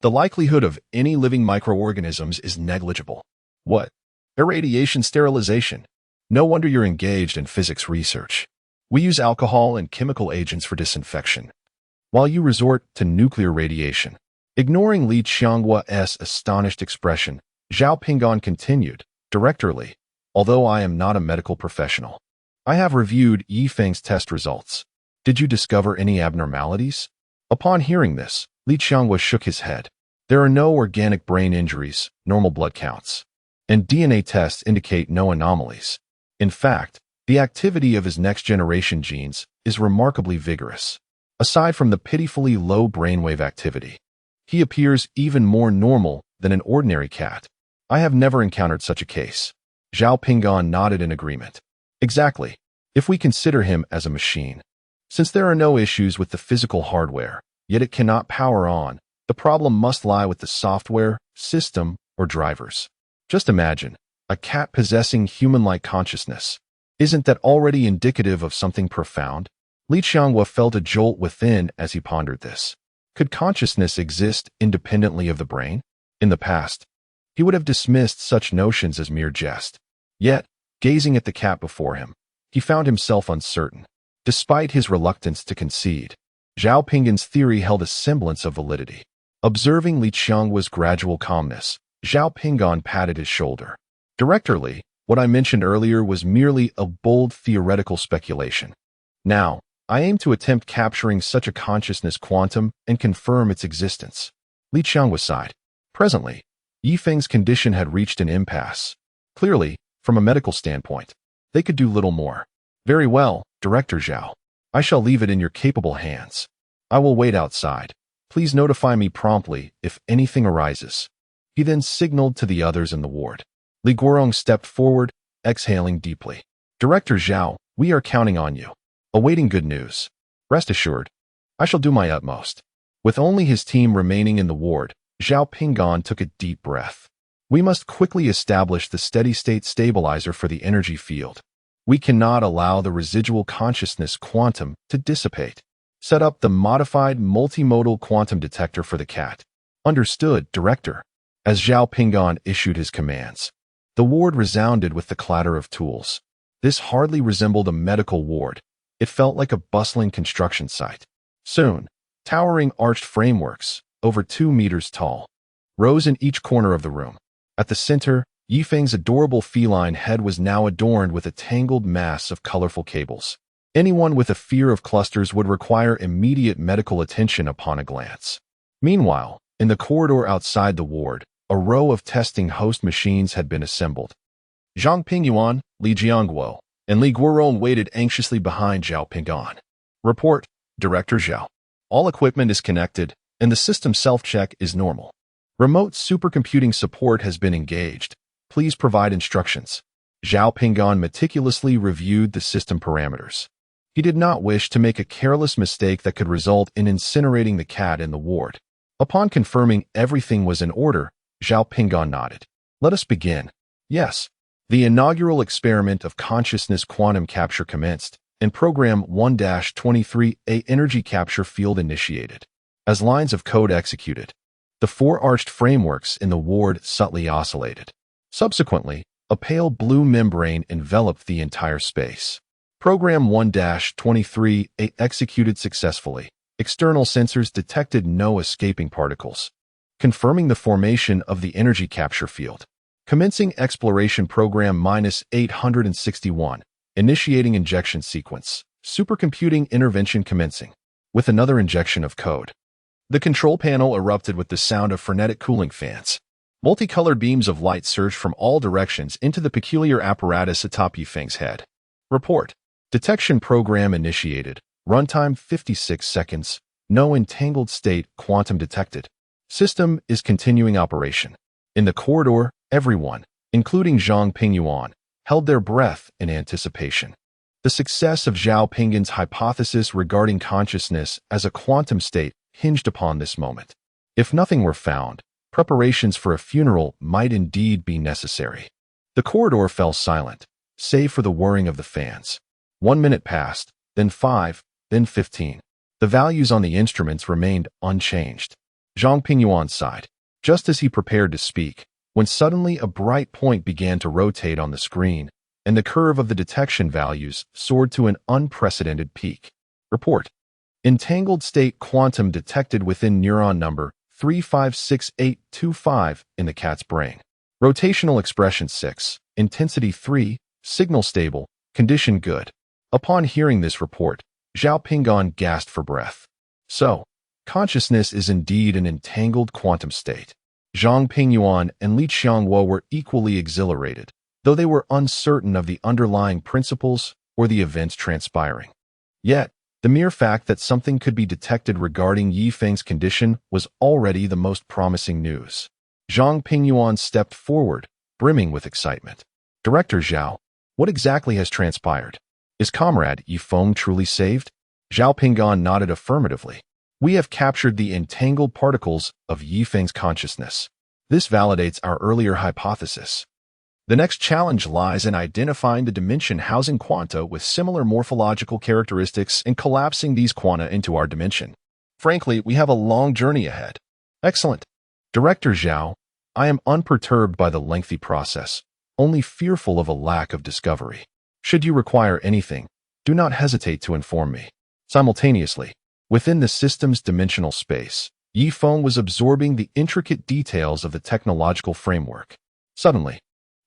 The likelihood of any living microorganisms is negligible. What? Irradiation sterilization? No wonder you're engaged in physics research. We use alcohol and chemical agents for disinfection, while you resort to nuclear radiation. Ignoring Li Qianghua's astonished expression, Zhao Pinggan continued, Director Li, although I am not a medical professional, I have reviewed Yi Feng's test results. Did you discover any abnormalities? Upon hearing this, Li Qianghua shook his head. There are no organic brain injuries, normal blood counts, and DNA tests indicate no anomalies. In fact, the activity of his next-generation genes is remarkably vigorous. Aside from the pitifully low brainwave activity, he appears even more normal than an ordinary cat. I have never encountered such a case. Zhao Pinggan nodded in agreement. Exactly, if we consider him as a machine. Since there are no issues with the physical hardware, yet it cannot power on, the problem must lie with the software, system, or drivers. Just imagine, a cat possessing human-like consciousness. Isn't that already indicative of something profound? Li Qianghua felt a jolt within as he pondered this. Could consciousness exist independently of the brain? In the past, he would have dismissed such notions as mere jest. Yet, gazing at the cat before him, he found himself uncertain. Despite his reluctance to concede, Zhao Pinggan's theory held a semblance of validity. Observing Li Qianghua's gradual calmness, Zhao Pinggan patted his shoulder. Director Li, what I mentioned earlier was merely a bold theoretical speculation. Now, I aim to attempt capturing such a consciousness quantum and confirm its existence. Li Qianghua sighed. Presently, Yi Feng's condition had reached an impasse. Clearly, from a medical standpoint, they could do little more. Very well, Director Zhao. I shall leave it in your capable hands. I will wait outside. Please notify me promptly if anything arises. He then signaled to the others in the ward. Li Guorong stepped forward, exhaling deeply. Director Zhao, we are counting on you. Awaiting good news. Rest assured, I shall do my utmost. With only his team remaining in the ward, Zhao Pinggan took a deep breath. We must quickly establish the steady-state stabilizer for the energy field. We cannot allow the residual consciousness quantum to dissipate. Set up the modified multimodal quantum detector for the cat. Understood, Director. As Zhao Pinggan issued his commands, the ward resounded with the clatter of tools. This hardly resembled a medical ward. It felt like a bustling construction site. Soon, towering arched frameworks, over 2 meters tall, rose in each corner of the room. At the center, Yi Feng's adorable feline head was now adorned with a tangled mass of colorful cables. Anyone with a fear of clusters would require immediate medical attention upon a glance. Meanwhile, in the corridor outside the ward, a row of testing host machines had been assembled. Zhang Pingyuan, Li Jiangguo, and Li Guorong waited anxiously behind Zhao Pinggan. Report, Director Zhao. All equipment is connected, and the system self-check is normal. Remote supercomputing support has been engaged. Please provide instructions. Zhao Pinggan meticulously reviewed the system parameters. He did not wish to make a careless mistake that could result in incinerating the cat in the ward. Upon confirming everything was in order, Zhao Pinggan nodded. Let us begin. Yes. The inaugural experiment of consciousness quantum capture commenced, and Program 1-23A energy capture field initiated. As lines of code executed, the 4 arched frameworks in the ward subtly oscillated. Subsequently, a pale blue membrane enveloped the entire space. Program 1-23A executed successfully. External sensors detected no escaping particles, confirming the formation of the energy capture field. Commencing exploration program -861, initiating injection sequence, supercomputing intervention commencing. With another injection of code, the control panel erupted with the sound of frenetic cooling fans. Multicolored beams of light surged from all directions into the peculiar apparatus atop Yi Feng's head. Report. Detection program initiated. Runtime 56 seconds. No entangled state quantum detected. System is continuing operation. In the corridor, everyone, including Zhang Pingyuan, held their breath in anticipation. The success of Zhao Pingyuan's hypothesis regarding consciousness as a quantum state hinged upon this moment. If nothing were found, preparations for a funeral might indeed be necessary. The corridor fell silent, save for the whirring of the fans. 1 minute passed, then 5, then 15. The values on the instruments remained unchanged. Zhang Pingyuan sighed, just as he prepared to speak, when suddenly a bright point began to rotate on the screen, and the curve of the detection values soared to an unprecedented peak. Report. Entangled state quantum detected within neuron number 356825 in the cat's brain. Rotational expression 6, intensity 3, signal stable, condition good. Upon hearing this report, Zhao Pingyuan gasped for breath. So, consciousness is indeed an entangled quantum state. Zhang Pingyuan and Li Qiangwo were equally exhilarated, though they were uncertain of the underlying principles or the events transpiring. Yet, the mere fact that something could be detected regarding Yi Feng's condition was already the most promising news. Zhang Pingyuan stepped forward, brimming with excitement. Director Zhao, what exactly has transpired? Is Comrade Yi Feng truly saved? Zhao Pingyuan nodded affirmatively. We have captured the entangled particles of Yi Feng's consciousness. This validates our earlier hypothesis. The next challenge lies in identifying the dimension housing quanta with similar morphological characteristics and collapsing these quanta into our dimension. Frankly, we have a long journey ahead. Excellent. Director Zhao, I am unperturbed by the lengthy process, only fearful of a lack of discovery. Should you require anything, do not hesitate to inform me. Simultaneously, within the system's dimensional space, Yi Feng was absorbing the intricate details of the technological framework. Suddenly,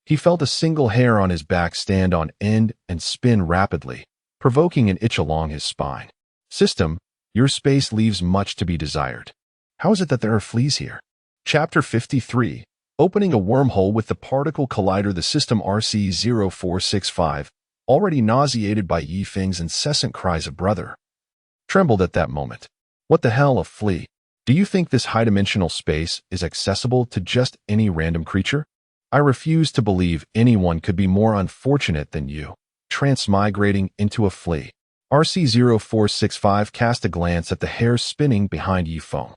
he felt a single hair on his back stand on end and spin rapidly, provoking an itch along his spine. System, your space leaves much to be desired. How is it that there are fleas here? Chapter 53, opening a wormhole with the particle collider. The system RC-0465, already nauseated by Yi Feng's incessant cries of brother, trembled at that moment. What the hell, a flea? Do you think this high-dimensional space is accessible to just any random creature? I refuse to believe anyone could be more unfortunate than you, transmigrating into a flea. RC-0465 cast a glance at the hair spinning behind Yi Feng.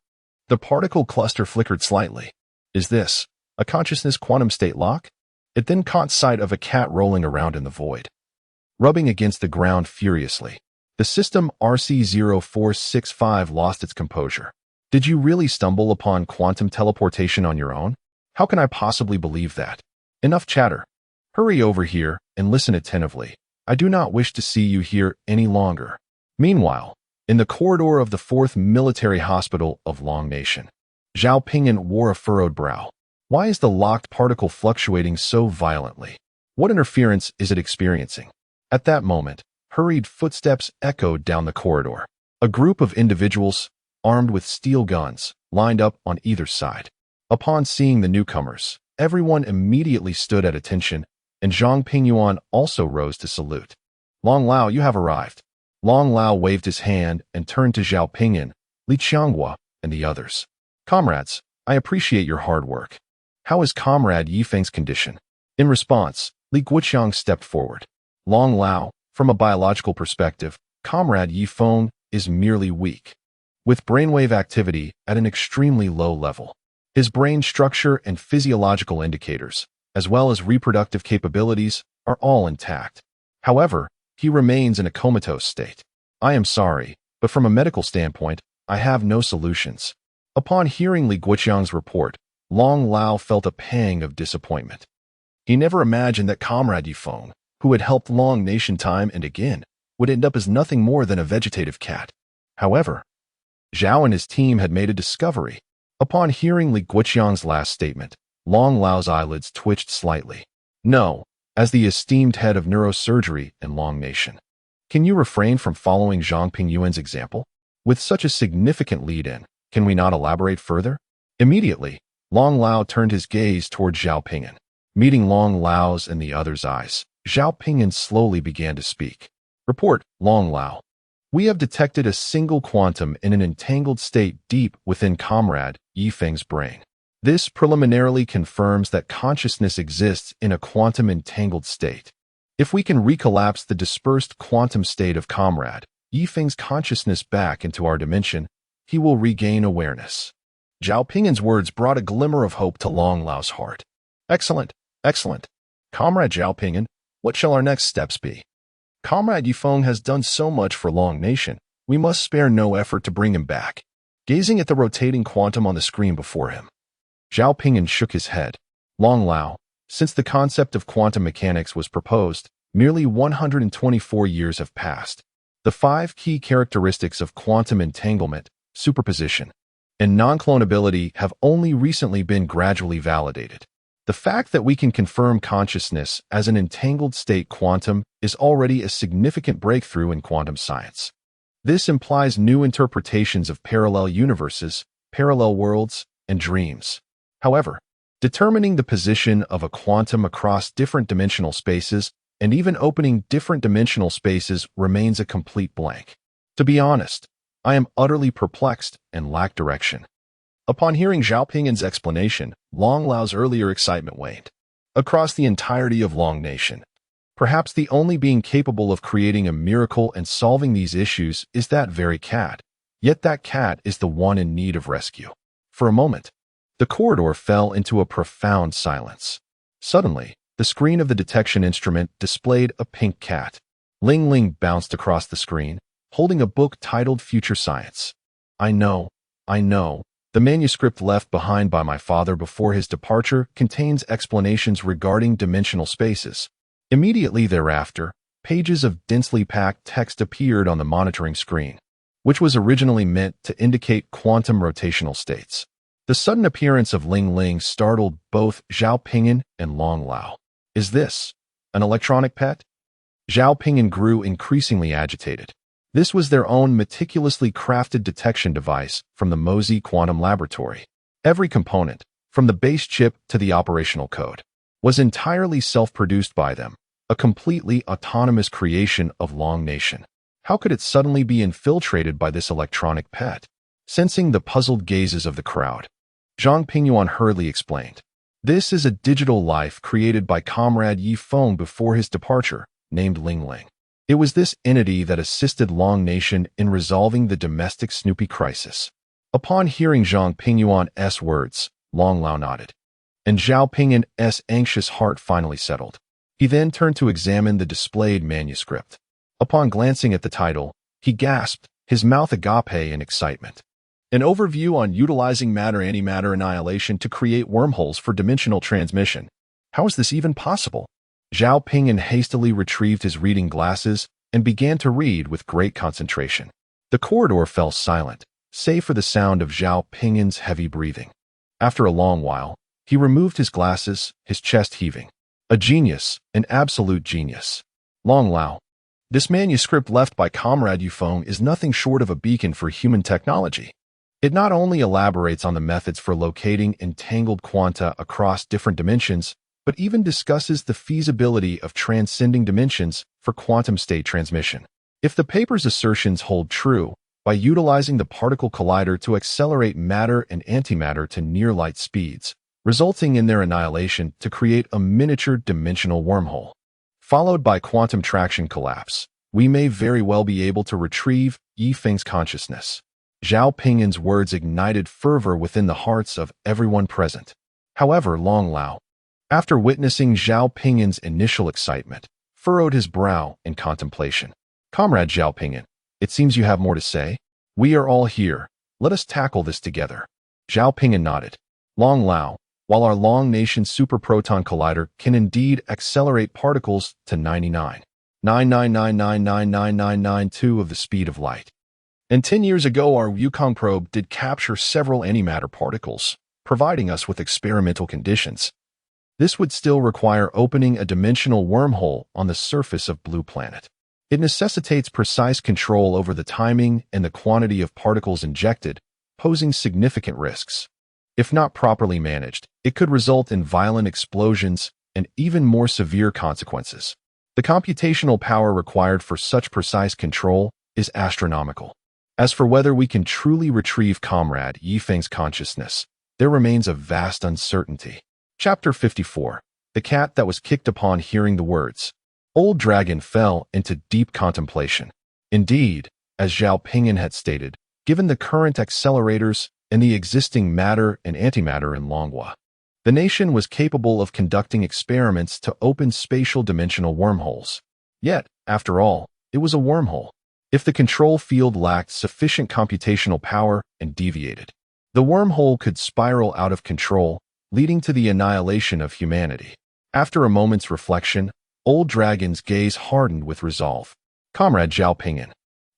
The particle cluster flickered slightly. Is this a consciousness quantum state lock? It then caught sight of a cat rolling around in the void, rubbing against the ground furiously. The system RC-0465 lost its composure. Did you really stumble upon quantum teleportation on your own? How can I possibly believe that? Enough chatter. Hurry over here and listen attentively. I do not wish to see you here any longer. Meanwhile, in the corridor of the 4th Military Hospital of Long Nation, Zhao Pingyuan wore a furrowed brow. Why is the locked particle fluctuating so violently? What interference is it experiencing? At that moment, hurried footsteps echoed down the corridor. A group of individuals, armed with steel guns, lined up on either side. Upon seeing the newcomers, everyone immediately stood at attention, and Zhang Pingyuan also rose to salute. Long Lao, you have arrived. Long Lao waved his hand and turned to Zhao Pingyuan, Li Qiangwo, and the others. Comrades, I appreciate your hard work. How is Comrade Yi Feng's condition? In response, Li Guoqiang stepped forward. Long Lao, from a biological perspective, Comrade Yi Feng is merely weak, with brainwave activity at an extremely low level. His brain structure and physiological indicators, as well as reproductive capabilities, are all intact. However, he remains in a comatose state. I am sorry, but from a medical standpoint, I have no solutions. Upon hearing Li Guoqiang's report, Long Lao felt a pang of disappointment. He never imagined that Comrade Yi Feng, who had helped Long Nation time and again, would end up as nothing more than a vegetative cat. However, Zhao and his team had made a discovery. Upon hearing Li Guoqiang's last statement, Long Lao's eyelids twitched slightly. No, as the esteemed head of neurosurgery in Long Nation, can you refrain from following Zhang Pingyuan's example? With such a significant lead-in, can we not elaborate further? Immediately, Long Lao turned his gaze toward Zhao Pingyuan. Meeting Long Lao's and the others' eyes, Zhao Pingyuan slowly began to speak. Report, Long Lao. We have detected a single quantum in an entangled state deep within Comrade Feng's brain. This preliminarily confirms that consciousness exists in a quantum entangled state. If we can recollapse the dispersed quantum state of Comrade Feng's consciousness back into our dimension, he will regain awareness. Zhao Pingin's words brought a glimmer of hope to Long Lao's heart. Excellent, excellent. Comrade Zhao Pingin, what shall our next steps be? Comrade Feng has done so much for Long Nation, we must spare no effort to bring him back. Gazing at the rotating quantum on the screen before him, Zhao Pingin shook his head. Long Lao, since the concept of quantum mechanics was proposed, merely 124 years have passed. The 5 key characteristics of quantum entanglement, superposition, and non-clonability have only recently been gradually validated. The fact that we can confirm consciousness as an entangled state quantum is already a significant breakthrough in quantum science. This implies new interpretations of parallel universes, parallel worlds, and dreams. However, determining the position of a quantum across different dimensional spaces and even opening different dimensional spaces remains a complete blank. To be honest, I am utterly perplexed and lack direction. Upon hearing Zhao Pingin's explanation, Long Lao's earlier excitement waned. Across the entirety of Long Nation, perhaps the only being capable of creating a miracle and solving these issues is that very cat. Yet that cat is the one in need of rescue. For a moment, the corridor fell into a profound silence. Suddenly, the screen of the detection instrument displayed a pink cat. Ling Ling bounced across the screen, holding a book titled Future Science. I know. The manuscript left behind by my father before his departure contains explanations regarding dimensional spaces. Immediately thereafter, pages of densely packed text appeared on the monitoring screen, which was originally meant to indicate quantum rotational states. The sudden appearance of Ling Ling startled both Zhao Pingin and Long Lao. Is this an electronic pet? Zhao Pingin grew increasingly agitated. This was their own meticulously crafted detection device from the Mosey Quantum Laboratory. Every component, from the base chip to the operational code, was entirely self-produced by them, a completely autonomous creation of Long Nation. How could it suddenly be infiltrated by this electronic pet? Sensing the puzzled gazes of the crowd, Zhang Pingyuan hurriedly explained. This is a digital life created by Comrade Feng before his departure, named Ling Ling. It was this entity that assisted Long Nation in resolving the domestic Snoopy crisis. Upon hearing Zhang Pingyuan's words, Long Lao nodded, and Zhao Pingin's anxious heart finally settled. He then turned to examine the displayed manuscript. Upon glancing at the title, he gasped, his mouth agape in excitement. An overview on utilizing matter-antimatter annihilation to create wormholes for dimensional transmission. How is this even possible? Zhao Pingin hastily retrieved his reading glasses and began to read with great concentration. The corridor fell silent, save for the sound of Zhao Pingin's heavy breathing. After a long while, he removed his glasses, his chest heaving. A genius, an absolute genius. Long Lao. This manuscript left by Comrade Feng is nothing short of a beacon for human technology. It not only elaborates on the methods for locating entangled quanta across different dimensions, but even discusses the feasibility of transcending dimensions for quantum state transmission. If the paper's assertions hold true, by utilizing the particle collider to accelerate matter and antimatter to near-light speeds, resulting in their annihilation to create a miniature dimensional wormhole, followed by quantum traction collapse, we may very well be able to retrieve Feng's consciousness. Zhao Pingin's words ignited fervor within the hearts of everyone present. However, Long Lao, after witnessing Zhao Pingin's initial excitement, furrowed his brow in contemplation. Comrade Zhao Pingin, it seems you have more to say? We are all here. Let us tackle this together. Zhao Pingin nodded. Long Lao, while our Long Nation superproton collider can indeed accelerate particles to 99.999999992 of the speed of light. And 10 years ago, our Yukong probe did capture several antimatter particles, providing us with experimental conditions. This would still require opening a dimensional wormhole on the surface of Blue Planet. It necessitates precise control over the timing and the quantity of particles injected, posing significant risks. If not properly managed, it could result in violent explosions and even more severe consequences. The computational power required for such precise control is astronomical. As for whether we can truly retrieve Comrade Yifeng's consciousness, there remains a vast uncertainty. Chapter 54. The cat that was kicked upon hearing the words. Old Dragon fell into deep contemplation. Indeed, as Zhao Pingyan had stated, given the current accelerators and the existing matter and antimatter in Longhua, the nation was capable of conducting experiments to open spatial dimensional wormholes. Yet, after all, it was a wormhole. If the control field lacked sufficient computational power and deviated, the wormhole could spiral out of control, leading to the annihilation of humanity. After a moment's reflection, Old Dragon's gaze hardened with resolve. Comrade Zhao Pingyan,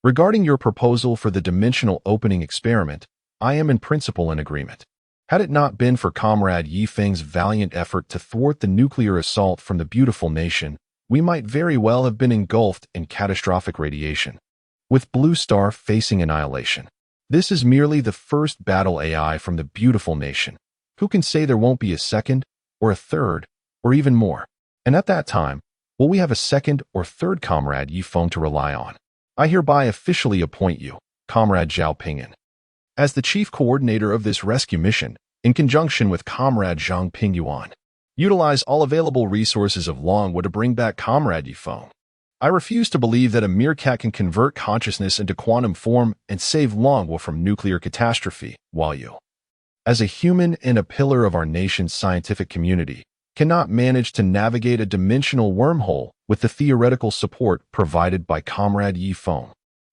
regarding your proposal for the dimensional opening experiment, I am in principle in agreement. Had it not been for Comrade Yifeng's valiant effort to thwart the nuclear assault from the beautiful nation, we might very well have been engulfed in catastrophic radiation, with Blue Star facing annihilation. This is merely the first battle AI from the beautiful nation. Who can say there won't be a second, or a third, or even more? And at that time, will we have a second or third Comrade Yifeng to rely on? I hereby officially appoint you, Comrade Zhao Pingyan, as the chief coordinator of this rescue mission, in conjunction with Comrade Zhang Pingyuan. Utilize all available resources of Longhua to bring back Comrade Yifeng. I refuse to believe that a meerkat can convert consciousness into quantum form and save Longhua from nuclear catastrophe, while you, as a human and a pillar of our nation's scientific community, cannot manage to navigate a dimensional wormhole with the theoretical support provided by Comrade Yifeng.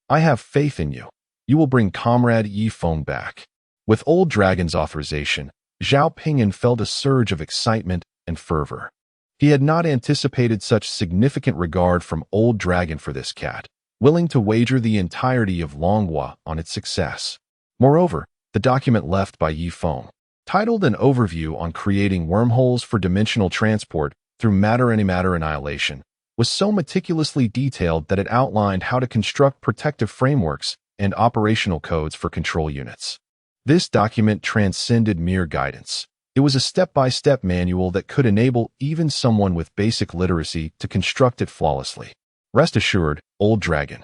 I have faith in you. You will bring Comrade Yifeng back. With Old Dragon's authorization, Zhao Pingyan felt a surge of excitement and fervor. He had not anticipated such significant regard from Old Dragon for this cat, willing to wager the entirety of Longhua on its success. Moreover, the document left by Yifeng, titled An Overview on Creating Wormholes for Dimensional Transport Through Matter-Antimatter Annihilation, was so meticulously detailed that it outlined how to construct protective frameworks and operational codes for control units. This document transcended mere guidance. It was a step-by-step manual that could enable even someone with basic literacy to construct it flawlessly. Rest assured, Old Dragon,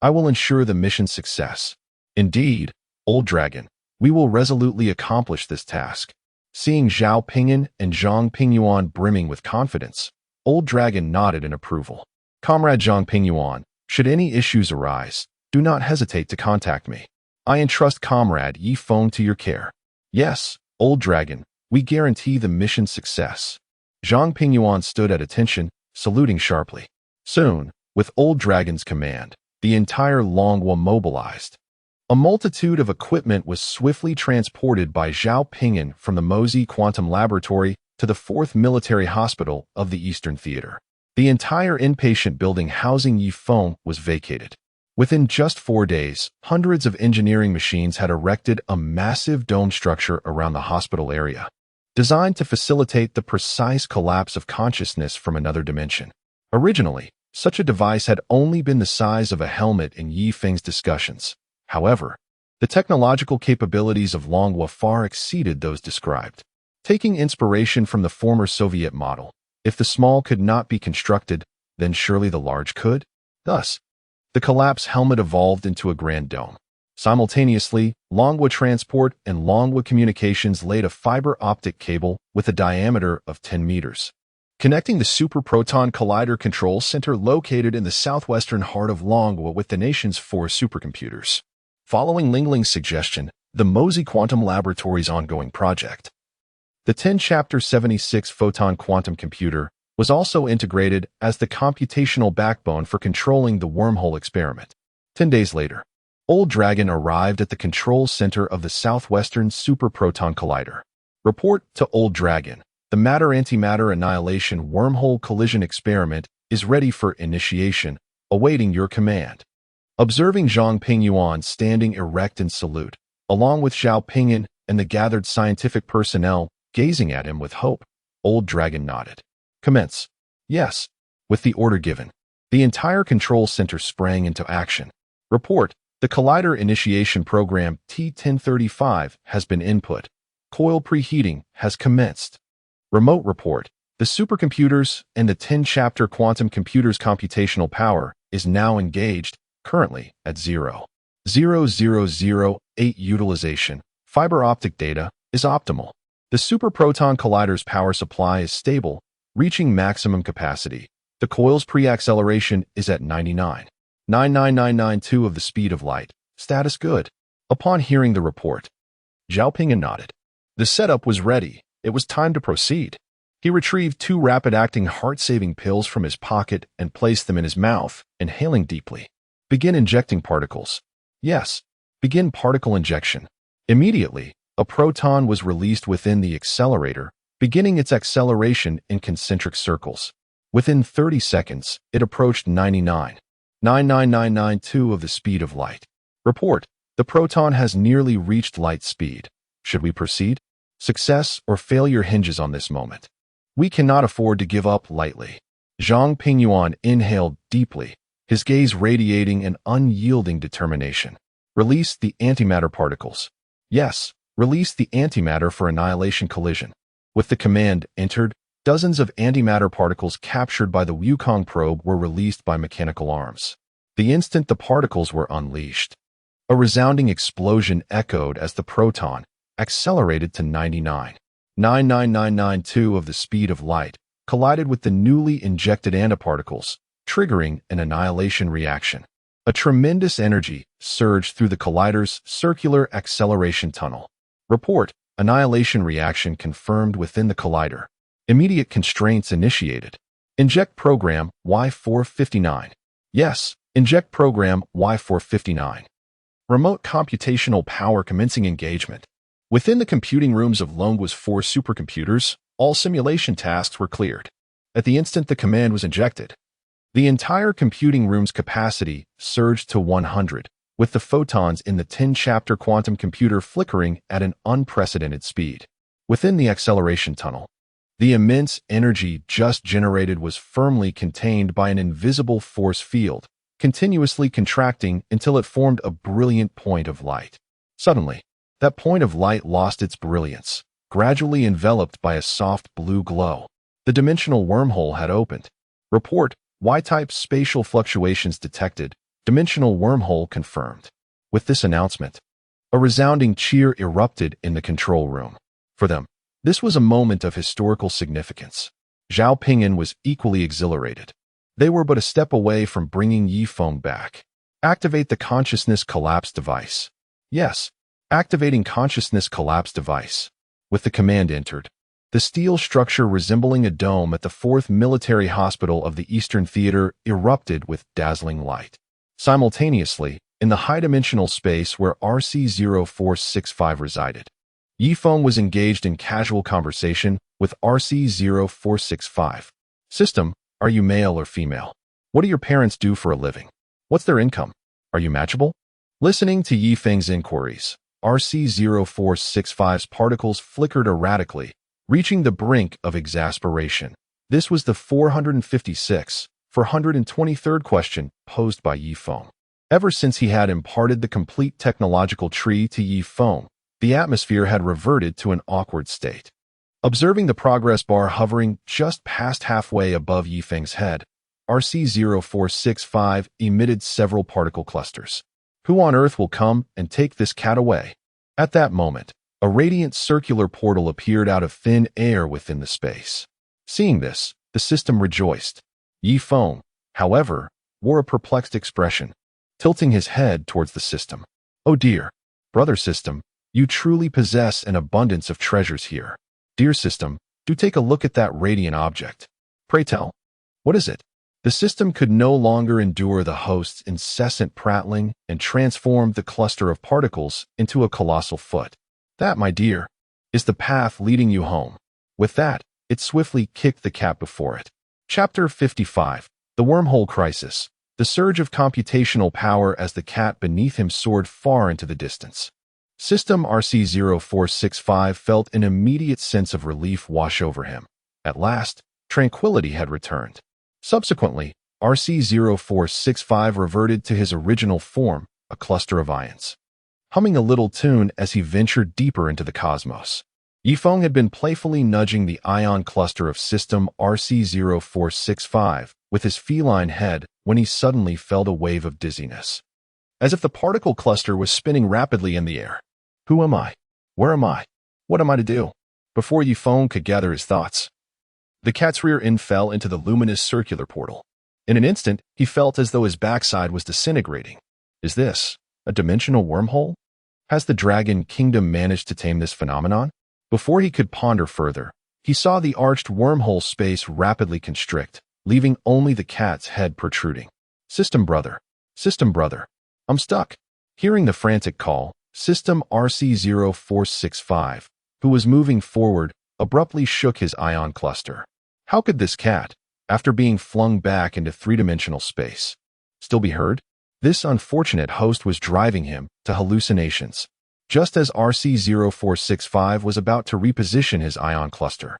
I will ensure the mission's success. Indeed, Old Dragon, we will resolutely accomplish this task. Seeing Zhao Pingyan and Zhang Pingyuan brimming with confidence, Old Dragon nodded in approval. Comrade Zhang Pingyuan, should any issues arise, do not hesitate to contact me. I entrust Comrade Yifeng to your care. Yes, Old Dragon, we guarantee the mission's success. Zhang Pingyuan stood at attention, saluting sharply. Soon, with Old Dragon's command, the entire Longhua mobilized. A multitude of equipment was swiftly transported by Zhao Pingyan from the Mosey Quantum Laboratory to the 4th Military Hospital of the Eastern Theater. The entire inpatient building housing Yifeng was vacated. Within just 4 days, hundreds of engineering machines had erected a massive dome structure around the hospital area, designed to facilitate the precise collapse of consciousness from another dimension. Originally, such a device had only been the size of a helmet in Yifeng's discussions. However, the technological capabilities of Longhua far exceeded those described. Taking inspiration from the former Soviet model, if the small could not be constructed, then surely the large could? Thus, the collapse helmet evolved into a grand dome. Simultaneously, Longhua Transport and Longhua Communications laid a fiber optic cable with a diameter of 10 meters, connecting the Super Proton Collider Control Center located in the southwestern heart of Longhua with the nation's 4 supercomputers. Following Lingling's suggestion, the Mosey Quantum Laboratory's ongoing project, the 10-chapter 76-photon quantum computer was also integrated as the computational backbone for controlling the wormhole experiment. 10 days later, Old Dragon arrived at the control center of the Southwestern Super Proton Collider. Report to Old Dragon. The matter-antimatter annihilation wormhole collision experiment is ready for initiation, awaiting your command. Observing Zhang Pingyuan standing erect in salute, along with Zhao Pingyan and the gathered scientific personnel gazing at him with hope, Old Dragon nodded. Commence. Yes. With the order given, the entire control center sprang into action. Report. The Collider Initiation Program T-1035 has been input. Coil preheating has commenced. Remote report. The supercomputers and the 10-chapter quantum computer's computational power is now engaged currently at 0.0008 utilization. Fiber optic data is optimal. The superproton collider's power supply is stable, reaching maximum capacity. The coil's pre-acceleration is at 99.99992 of the speed of light. Status good. Upon hearing the report, Zhao Ping nodded. The setup was ready. It was time to proceed. He retrieved 2 rapid-acting heart-saving pills from his pocket and placed them in his mouth, inhaling deeply. Begin injecting particles. Yes, begin particle injection. Immediately, a proton was released within the accelerator, beginning its acceleration in concentric circles. Within 30 seconds, it approached 99.99992 of the speed of light. Report: the proton has nearly reached light speed. Should we proceed? Success or failure hinges on this moment. We cannot afford to give up lightly. Zhang Pingyuan inhaled deeply, his gaze radiating an unyielding determination. Release the antimatter particles. Yes, release the antimatter for annihilation collision. With the command entered, dozens of antimatter particles captured by the Wukong probe were released by mechanical arms. The instant the particles were unleashed, a resounding explosion echoed as the proton accelerated to 99.99992 of the speed of light, collided with the newly injected antiparticles, triggering an annihilation reaction. A tremendous energy surged through the collider's circular acceleration tunnel. Report: annihilation reaction confirmed within the collider. Immediate constraints initiated. Inject program Y459. Yes, inject program Y459. Remote computational power commencing engagement. Within the computing rooms of Longgua's 4 supercomputers, all simulation tasks were cleared. At the instant the command was injected, the entire computing room's capacity surged to 100, with the photons in the 10-chapter quantum computer flickering at an unprecedented speed. Within the acceleration tunnel, the immense energy just generated was firmly contained by an invisible force field, continuously contracting until it formed a brilliant point of light. Suddenly, that point of light lost its brilliance, gradually enveloped by a soft blue glow. The dimensional wormhole had opened. Report: Y-type spatial fluctuations detected. Dimensional wormhole confirmed. With this announcement, a resounding cheer erupted in the control room. For them, this was a moment of historical significance. Zhao Ping'an was equally exhilarated. They were but a step away from bringing Feng back. Activate the consciousness collapse device. Yes, activating consciousness collapse device. With the command entered, the steel structure resembling a dome at the 4th Military Hospital of the Eastern Theater erupted with dazzling light. Simultaneously, in the high-dimensional space where RC-0465 resided, Feng was engaged in casual conversation with RC-0465. System: are you male or female? What do your parents do for a living? What's their income? Are you matchable? Listening to Feng's inquiries, RC-0465's particles flickered erratically, reaching the brink of exasperation. This was the 423rd question posed by Feng. Ever since he had imparted the complete technological tree to Feng, the atmosphere had reverted to an awkward state. Observing the progress bar hovering just past halfway above Feng's head, RC-0465 emitted several particle clusters. Who on earth will come and take this cat away? At that moment, a radiant circular portal appeared out of thin air within the space. Seeing this, the system rejoiced. Feng, however, wore a perplexed expression, tilting his head towards the system. Oh dear, brother system, you truly possess an abundance of treasures here. Dear system, do take a look at that radiant object. Pray tell, what is it? The system could no longer endure the host's incessant prattling and transformed the cluster of particles into a colossal foot. That, my dear, is the path leading you home. With that, it swiftly kicked the cat before it. Chapter 55. The Wormhole Crisis. The surge of computational power as the cat beneath him soared far into the distance. System RC-0465 felt an immediate sense of relief wash over him. At last, tranquility had returned. Subsequently, RC-0465 reverted to his original form, a cluster of ions, humming a little tune as he ventured deeper into the cosmos. Feng had been playfully nudging the ion cluster of system RC-0465, with his feline head when he suddenly felt a wave of dizziness. As if the particle cluster was spinning rapidly in the air. Who am I? Where am I? What am I to do? Before Feng could gather his thoughts, the cat's rear end fell into the luminous circular portal. In an instant, he felt as though his backside was disintegrating. Is this a dimensional wormhole? Has the Dragon Kingdom managed to tame this phenomenon? Before he could ponder further, he saw the arched wormhole space rapidly constrict, leaving only the cat's head protruding. System brother. System brother. I'm stuck. Hearing the frantic call, System RC0465, who was moving forward, abruptly shook his ion cluster. How could this cat, after being flung back into three-dimensional space, still be heard? This unfortunate host was driving him to hallucinations. Just as RC0465 was about to reposition his ion cluster,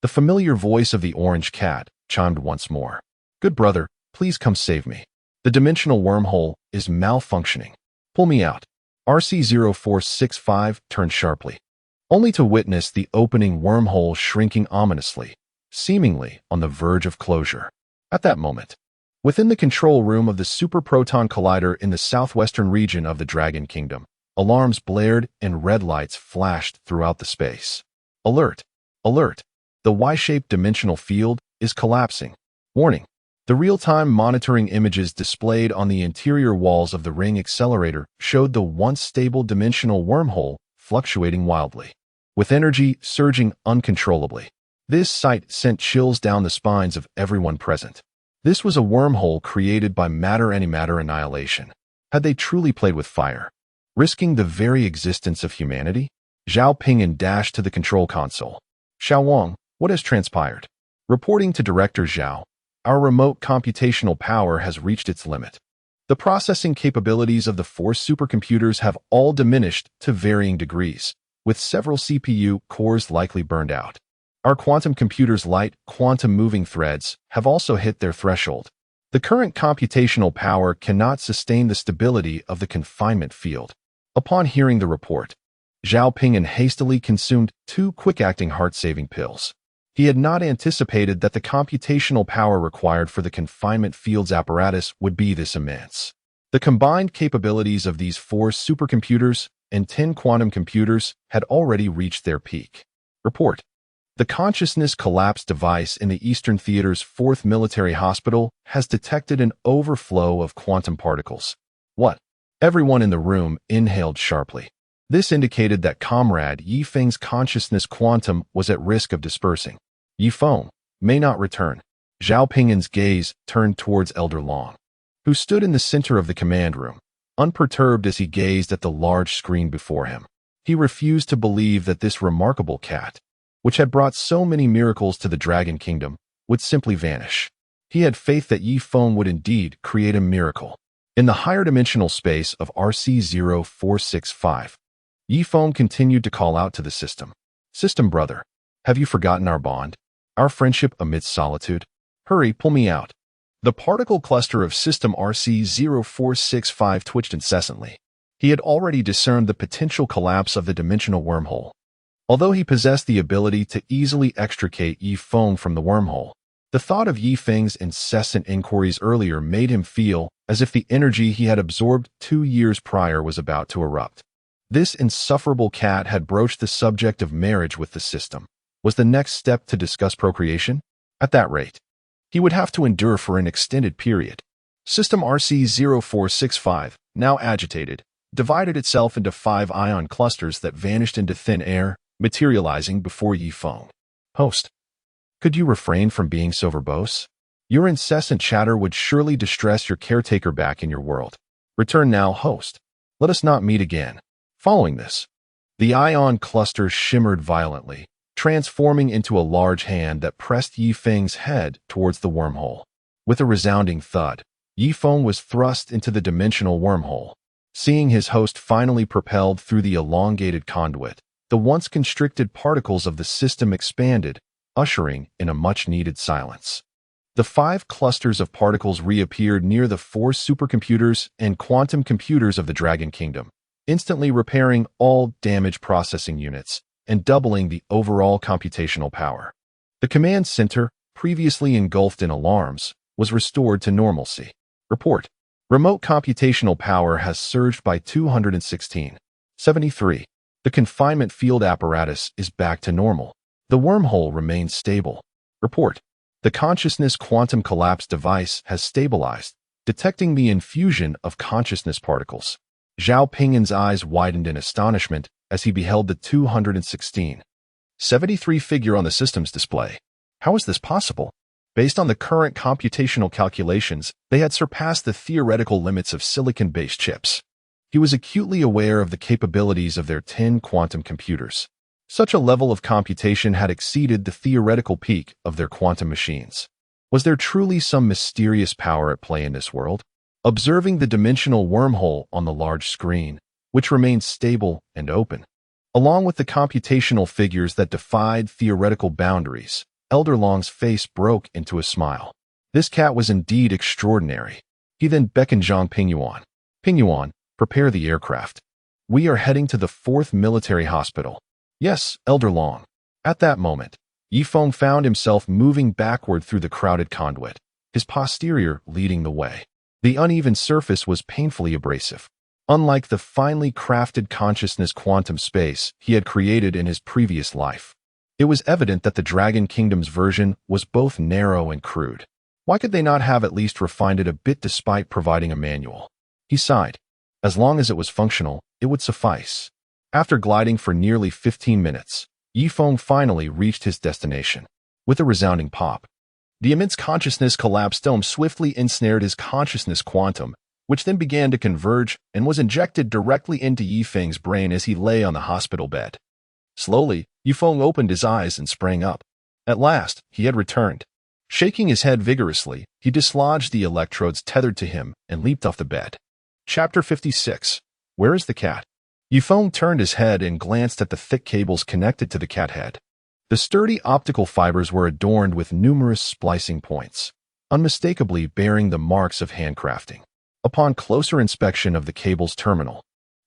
the familiar voice of the orange cat chimed once more. Good brother, please come save me. The dimensional wormhole is malfunctioning. Pull me out. RC0465 turned sharply, only to witness the opening wormhole shrinking ominously, seemingly on the verge of closure. At that moment, within the control room of the Super Proton Collider in the southwestern region of the Dragon Kingdom, alarms blared and red lights flashed throughout the space. Alert! Alert! The Y-shaped dimensional field is collapsing. Warning! The real-time monitoring images displayed on the interior walls of the ring accelerator showed the once stable dimensional wormhole fluctuating wildly, with energy surging uncontrollably. This sight sent chills down the spines of everyone present. This was a wormhole created by matter-antimatter annihilation. Had they truly played with fire, risking the very existence of humanity? Zhao Ping'an dashed to the control console. Xiao Wang, what has transpired? Reporting to Director Zhao, our remote computational power has reached its limit. The processing capabilities of the 4 supercomputers have all diminished to varying degrees, with several CPU cores likely burned out. Our quantum computer's light quantum moving threads have also hit their threshold. The current computational power cannot sustain the stability of the confinement field. Upon hearing the report, Zhao Ping'an hastily consumed 2 quick-acting heart-saving pills. He had not anticipated that the computational power required for the confinement field's apparatus would be this immense. The combined capabilities of these 4 supercomputers and 10 quantum computers had already reached their peak. Report. The consciousness collapse device in the Eastern Theater's 4th Military Hospital has detected an overflow of quantum particles. What? Everyone in the room inhaled sharply. This indicated that Comrade Feng's consciousness quantum was at risk of dispersing. Feng may not return. Zhao Ping'an's gaze turned towards Elder Long, who stood in the center of the command room, unperturbed as he gazed at the large screen before him. He refused to believe that this remarkable cat, which had brought so many miracles to the Dragon Kingdom, would simply vanish. He had faith that Feng would indeed create a miracle. In the higher dimensional space of RC0465, Feng continued to call out to the system. System brother, have you forgotten our bond? Our friendship amidst solitude? Hurry, pull me out. The particle cluster of system RC0465 twitched incessantly. He had already discerned the potential collapse of the dimensional wormhole. Although he possessed the ability to easily extricate Feng from the wormhole, the thought of Feng's incessant inquiries earlier made him feel as if the energy he had absorbed 2 years prior was about to erupt. This insufferable cat had broached the subject of marriage with the system. Was the next step to discuss procreation? At that rate, he would have to endure for an extended period. System RC0465, now agitated, divided itself into 5 ion clusters that vanished into thin air, materializing before Feng. Host, could you refrain from being so verbose? Your incessant chatter would surely distress your caretaker back in your world. Return now, host. Let us not meet again. Following this, the ion cluster shimmered violently, transforming into a large hand that pressed Feng's head towards the wormhole. With a resounding thud, Feng was thrust into the dimensional wormhole. Seeing his host finally propelled through the elongated conduit, the once constricted particles of the system expanded, ushering in a much-needed silence. The 5 clusters of particles reappeared near the 4 supercomputers and quantum computers of the Dragon Kingdom, instantly repairing all damaged processing units and doubling the overall computational power. The command center, previously engulfed in alarms, was restored to normalcy. Report. Remote computational power has surged by 216.73. The confinement field apparatus is back to normal. The wormhole remains stable. Report. The consciousness quantum collapse device has stabilized, detecting the infusion of consciousness particles. Zhao Pingyin's eyes widened in astonishment as he beheld the 216.73 figure on the system's display. How is this possible? Based on the current computational calculations, they had surpassed the theoretical limits of silicon-based chips. He was acutely aware of the capabilities of their 10 quantum computers. Such a level of computation had exceeded the theoretical peak of their quantum machines. Was there truly some mysterious power at play in this world? Observing the dimensional wormhole on the large screen, which remained stable and open, along with the computational figures that defied theoretical boundaries, Elder Long's face broke into a smile. This cat was indeed extraordinary. He then beckoned Zhang Pingyuan. Pingyuan, prepare the aircraft. We are heading to the 4th Military Hospital. Yes, Elder Long. At that moment, Yifeng found himself moving backward through the crowded conduit, his posterior leading the way. The uneven surface was painfully abrasive. Unlike the finely crafted consciousness quantum space he had created in his previous life, it was evident that the Dragon Kingdom's version was both narrow and crude. Why could they not have at least refined it a bit despite providing a manual? He sighed. As long as it was functional, it would suffice. After gliding for nearly 15 minutes, Yifeng finally reached his destination. With a resounding pop, the immense consciousness collapse dome swiftly ensnared his consciousness quantum, which then began to converge and was injected directly into Yifeng's brain as he lay on the hospital bed. Slowly, Yifeng opened his eyes and sprang up. At last, he had returned. Shaking his head vigorously, he dislodged the electrodes tethered to him and leaped off the bed. Chapter 56. Where is the cat? Yifeng turned his head and glanced at the thick cables connected to the cat head. The sturdy optical fibers were adorned with numerous splicing points, unmistakably bearing the marks of handcrafting. Upon closer inspection of the cable's terminal,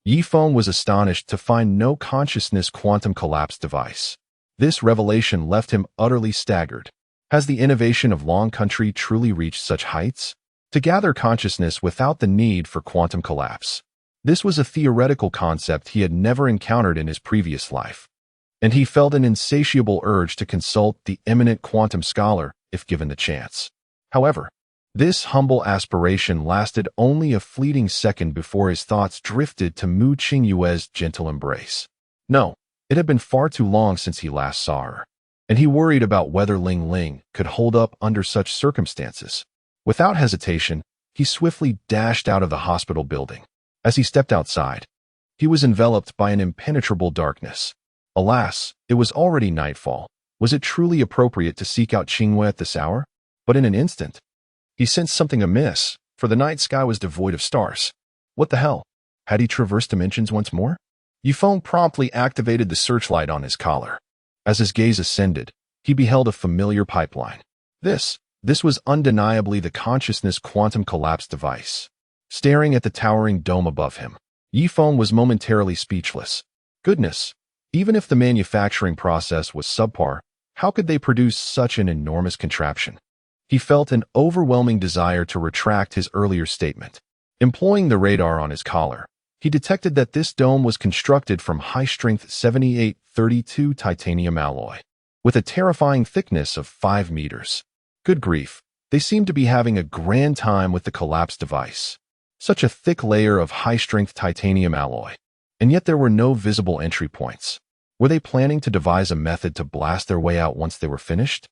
Yifeng was astonished to find no consciousness quantum collapse device. This revelation left him utterly staggered. Has the innovation of Long Country truly reached such heights? To gather consciousness without the need for quantum collapse. This was a theoretical concept he had never encountered in his previous life, and he felt an insatiable urge to consult the eminent quantum scholar if given the chance. However, this humble aspiration lasted only a fleeting second before his thoughts drifted to Mu Qingyue's gentle embrace. No, it had been far too long since he last saw her, and he worried about whether Ling Ling could hold up under such circumstances. Without hesitation, he swiftly dashed out of the hospital building. As he stepped outside, he was enveloped by an impenetrable darkness. Alas, it was already nightfall. Was it truly appropriate to seek out Qingyue at this hour? But in an instant, he sensed something amiss, for the night sky was devoid of stars. What the hell? Had he traversed dimensions once more? Yifeng promptly activated the searchlight on his collar. As his gaze ascended, he beheld a familiar pipeline. This was undeniably the consciousness quantum collapse device. Staring at the towering dome above him, Yifeng was momentarily speechless. Goodness, even if the manufacturing process was subpar, how could they produce such an enormous contraption? He felt an overwhelming desire to retract his earlier statement. Employing the radar on his collar, he detected that this dome was constructed from high-strength 7832 titanium alloy, with a terrifying thickness of 5 meters. Good grief, they seemed to be having a grand time with the collapse device. Such a thick layer of high-strength titanium alloy, and yet there were no visible entry points. Were they planning to devise a method to blast their way out once they were finished?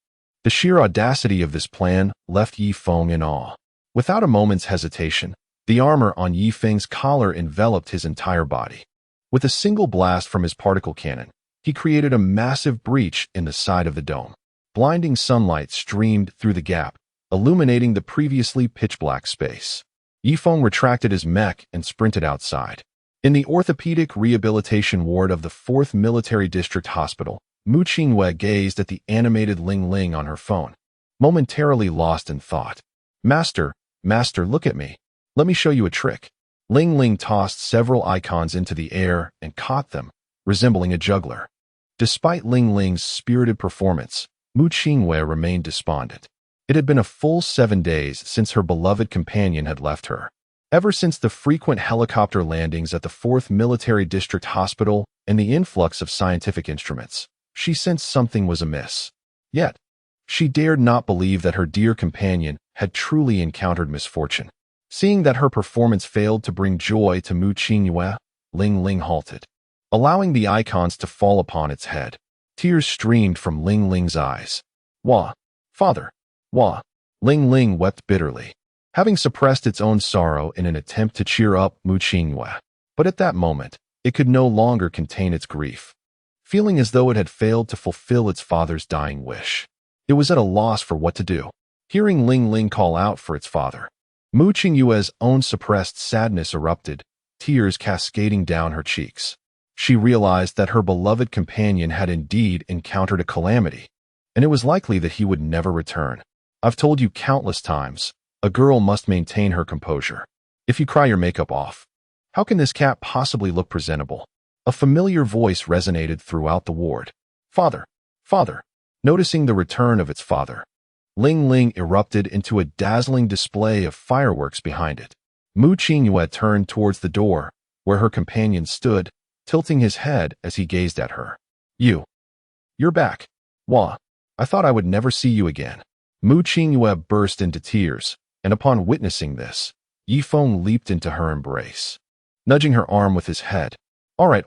The sheer audacity of this plan left Yifeng in awe. Without a moment's hesitation, the armor on Yifeng's collar enveloped his entire body. With a single blast from his particle cannon, he created a massive breach in the side of the dome. Blinding sunlight streamed through the gap, illuminating the previously pitch-black space. Yifeng retracted his mech and sprinted outside. In the orthopedic rehabilitation ward of the 4th Military District Hospital, Mu Qingyue gazed at the animated Ling Ling on her phone, momentarily lost in thought. Master, look at me. Let me show you a trick. Ling Ling tossed several icons into the air and caught them, resembling a juggler. Despite Ling Ling's spirited performance, Mu Qingyue remained despondent. It had been a full 7 days since her beloved companion had left her. Ever since the frequent helicopter landings at the 4th Military District Hospital and the influx of scientific instruments, she sensed something was amiss. Yet, she dared not believe that her dear companion had truly encountered misfortune. Seeing that her performance failed to bring joy to Mu Qingyue, Ling Ling halted, allowing the icons to fall upon its head. Tears streamed from Ling Ling's eyes. Wah! Father! Wah! Ling Ling wept bitterly, having suppressed its own sorrow in an attempt to cheer up Mu Qingyue. But at that moment, it could no longer contain its grief. Feeling as though it had failed to fulfill its father's dying wish, it was at a loss for what to do. Hearing Ling Ling call out for its father, Mu Qingyue's own suppressed sadness erupted, tears cascading down her cheeks. She realized that her beloved companion had indeed encountered a calamity, and it was likely that he would never return. I've told you countless times, a girl must maintain her composure. If you cry your makeup off, how can this cat possibly look presentable? A familiar voice resonated throughout the ward. Father! Father! Noticing the return of its father, Ling Ling erupted into a dazzling display of fireworks behind it. Mu Qingyue turned towards the door, where her companion stood, tilting his head as he gazed at her. You're back. Wah! I thought I would never see you again. Mu Qingyue burst into tears, and upon witnessing this, Feng leaped into her embrace, nudging her arm with his head. All right.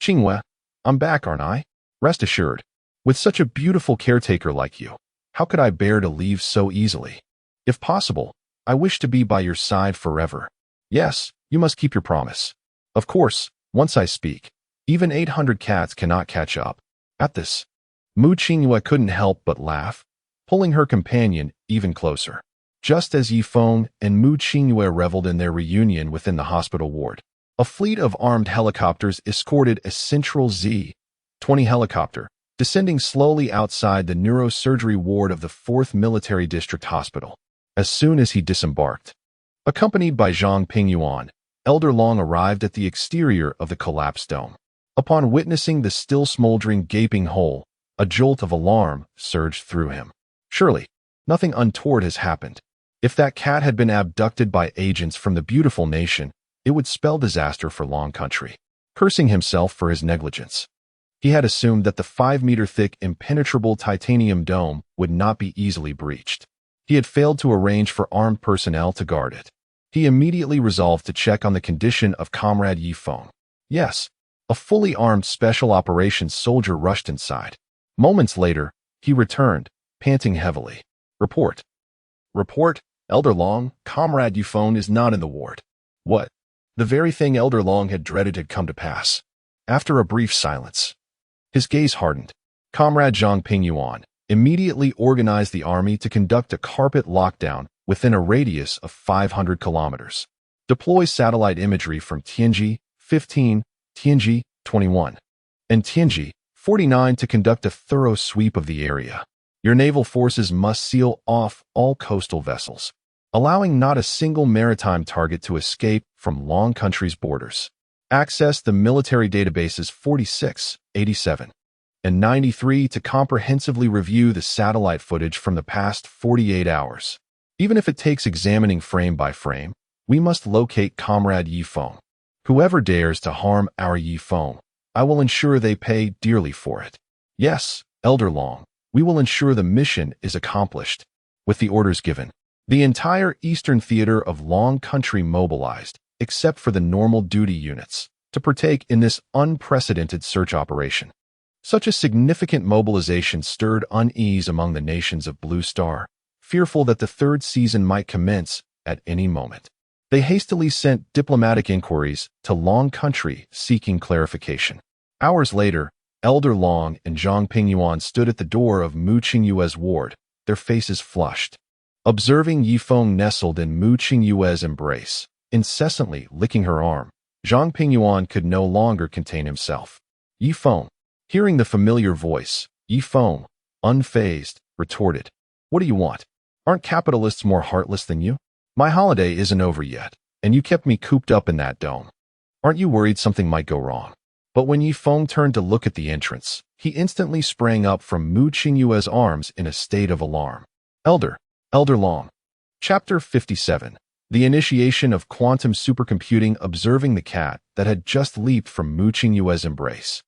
Qingyue, I'm back, aren't I? Rest assured. With such a beautiful caretaker like you, how could I bear to leave so easily? If possible, I wish to be by your side forever. Yes, you must keep your promise. Of course, once I speak, even 800 cats cannot catch up. At this, Mu Qingyue couldn't help but laugh, pulling her companion even closer. Just as Feng and Mu Qingyue reveled in their reunion within the hospital ward, a fleet of armed helicopters escorted a Central Z-20 helicopter, descending slowly outside the neurosurgery ward of the 4th Military District Hospital. As soon as he disembarked, accompanied by Zhang Pingyuan, Elder Long arrived at the exterior of the collapsed dome. Upon witnessing the still smoldering gaping hole, a jolt of alarm surged through him. Surely, nothing untoward has happened. If that cat had been abducted by agents from the beautiful nation, it would spell disaster for Long Country. Cursing himself for his negligence, he had assumed that the 5-meter-thick impenetrable titanium dome would not be easily breached. He had failed to arrange for armed personnel to guard it. He immediately resolved to check on the condition of Comrade Feng. Yes, a fully armed special operations soldier rushed inside. Moments later, he returned, panting heavily. Report, Elder Long, Comrade Feng is not in the ward. What? The very thing Elder Long had dreaded had come to pass. After a brief silence, his gaze hardened. Comrade Zhang Pingyuan immediately organized the army to conduct a carpet lockdown within a radius of 500 kilometers. Deploy satellite imagery from Tianji 15, Tianji 21, and Tianji 49 to conduct a thorough sweep of the area. Your naval forces must seal off all coastal vessels, allowing not a single maritime target to escape from Long Country's borders. Access the military databases 46, 87, and 93 to comprehensively review the satellite footage from the past 48 hours. Even if it takes examining frame by frame, we must locate Comrade Feng. Whoever dares to harm our Feng, I will ensure they pay dearly for it. Yes, Elder Long, we will ensure the mission is accomplished. With the orders given, the entire eastern theater of Long Country mobilized, except for the normal duty units, to partake in this unprecedented search operation. Such a significant mobilization stirred unease among the nations of Blue Star, fearful that the 3rd season might commence at any moment. They hastily sent diplomatic inquiries to Long Country seeking clarification. Hours later, Elder Long and Zhang Pingyuan stood at the door of Mu Qingyue's ward, their faces flushed. Observing Feng nestled in Mu Qingyue's embrace, incessantly licking her arm, Zhang Pingyuan could no longer contain himself. Feng, hearing the familiar voice, Feng, unfazed, retorted, "What do you want? Aren't capitalists more heartless than you? My holiday isn't over yet, and you kept me cooped up in that dome. Aren't you worried something might go wrong?" But when Feng turned to look at the entrance, he instantly sprang up from Mu Qingyue's arms in a state of alarm. Elder Long. Chapter 57. The initiation of quantum supercomputing, observing the cat that had just leaped from Mu Qingyue's embrace.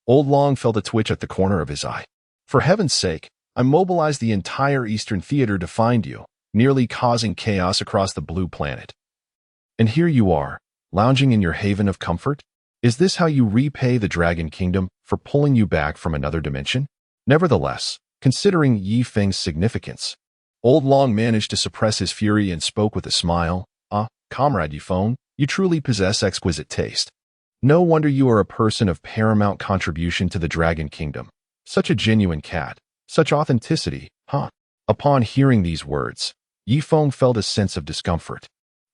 Old Long felt a twitch at the corner of his eye. For heaven's sake, I mobilized the entire Eastern Theater to find you, nearly causing chaos across the blue planet. And here you are, lounging in your haven of comfort? Is this how you repay the Dragon Kingdom for pulling you back from another dimension? Nevertheless, considering Yi Feng's significance, Old Long managed to suppress his fury and spoke with a smile. Comrade Yi Feng, you truly possess exquisite taste. No wonder you are a person of paramount contribution to the Dragon Kingdom. Such a genuine cat. Such authenticity, huh? Upon hearing these words, Yi Feng felt a sense of discomfort.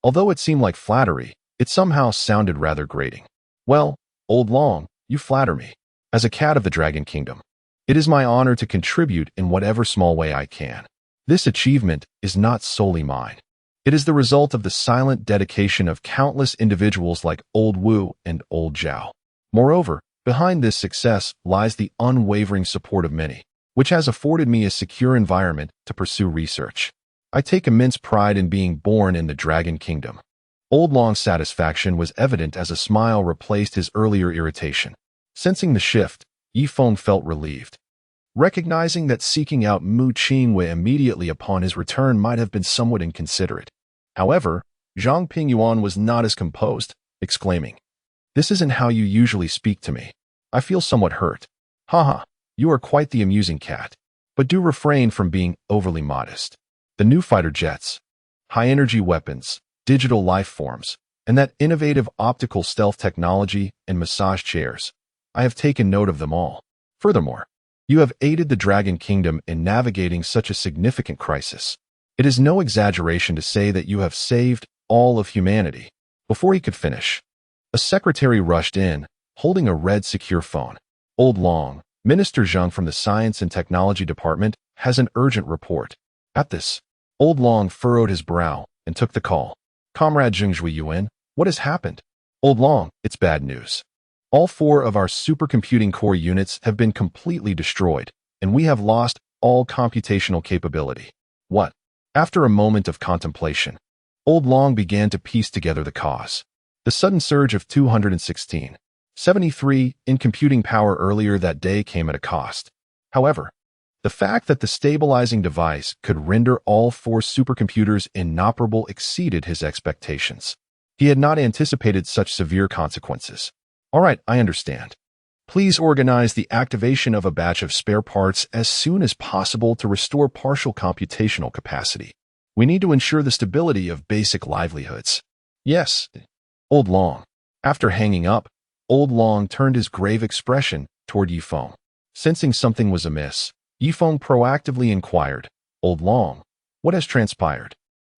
Although it seemed like flattery, it somehow sounded rather grating. Well, Old Long, you flatter me. As a cat of the Dragon Kingdom, it is my honor to contribute in whatever small way I can. This achievement is not solely mine. It is the result of the silent dedication of countless individuals like Old Wu and Old Zhao. Moreover, behind this success lies the unwavering support of many, which has afforded me a secure environment to pursue research. I take immense pride in being born in the Dragon Kingdom. Old Long's satisfaction was evident as a smile replaced his earlier irritation. Sensing the shift, Yi Feng felt relieved. Recognizing that seeking out Mu Qingyue immediately upon his return might have been somewhat inconsiderate. However, Zhang Pingyuan was not as composed, exclaiming, "This isn't how you usually speak to me. I feel somewhat hurt. Haha, you are quite the amusing cat. But do refrain from being overly modest. The new fighter jets, high-energy weapons, digital life forms, and that innovative optical stealth technology and massage chairs. I have taken note of them all. Furthermore, you have aided the Dragon Kingdom in navigating such a significant crisis. It is no exaggeration to say that you have saved all of humanity." Before he could finish, a secretary rushed in, holding a red secure phone. "Old Long, Minister Zhang from the Science and Technology Department has an urgent report." At this, Old Long furrowed his brow and took the call. "Comrade Zheng Yuan, what has happened?" "Old Long, it's bad news. All 4 of our supercomputing core units have been completely destroyed, and we have lost all computational capability." "What?" After a moment of contemplation, Old Long began to piece together the cause. The sudden surge of 216.73 in computing power earlier that day came at a cost. However, the fact that the stabilizing device could render all 4 supercomputers inoperable exceeded his expectations. He had not anticipated such severe consequences. "All right, I understand. Please organize the activation of a batch of spare parts as soon as possible to restore partial computational capacity. We need to ensure the stability of basic livelihoods." "Yes." Old Long. After hanging up, Old Long turned his grave expression toward Yi Feng. Sensing something was amiss, Yi Feng proactively inquired, "Old Long, what has transpired?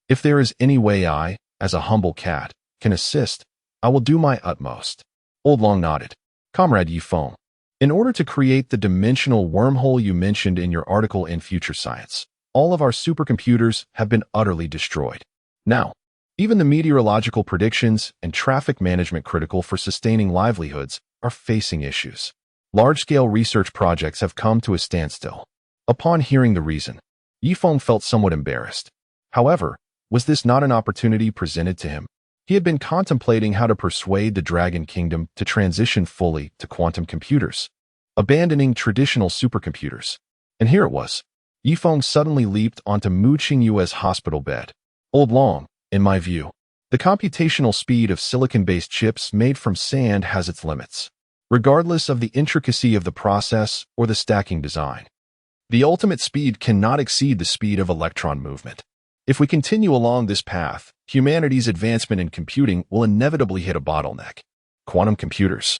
If there is any way I, as a humble cat, can assist, I will do my utmost." Old Long nodded. "Comrade Yi Feng, in order to create the dimensional wormhole you mentioned in your article in Future Science, all of our supercomputers have been utterly destroyed. Now, even the meteorological predictions and traffic management critical for sustaining livelihoods are facing issues. Large-scale research projects have come to a standstill." Upon hearing the reason, Yi Feng felt somewhat embarrassed. However, was this not an opportunity presented to him? He had been contemplating how to persuade the Dragon Kingdom to transition fully to quantum computers, abandoning traditional supercomputers. And here it was. Yi Feng suddenly leaped onto Mu Qingyue's hospital bed. "Old Long, in my view, the computational speed of silicon-based chips made from sand has its limits, regardless of the intricacy of the process or the stacking design. The ultimate speed cannot exceed the speed of electron movement. If we continue along this path, humanity's advancement in computing will inevitably hit a bottleneck. Quantum computers,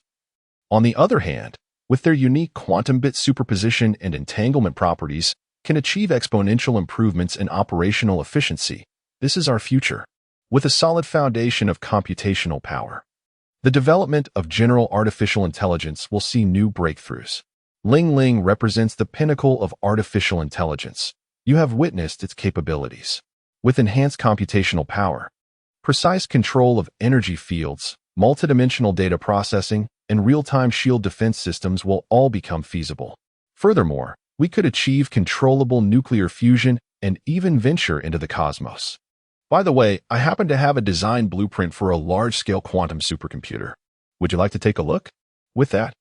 on the other hand, with their unique quantum bit superposition and entanglement properties, can achieve exponential improvements in operational efficiency. This is our future, with a solid foundation of computational power. The development of general artificial intelligence will see new breakthroughs. Ling Ling represents the pinnacle of artificial intelligence. You have witnessed its capabilities. With enhanced computational power, precise control of energy fields, multidimensional data processing, and real-time shield defense systems will all become feasible. Furthermore, we could achieve controllable nuclear fusion and even venture into the cosmos. By the way, I happen to have a design blueprint for a large-scale quantum supercomputer. Would you like to take a look? With that,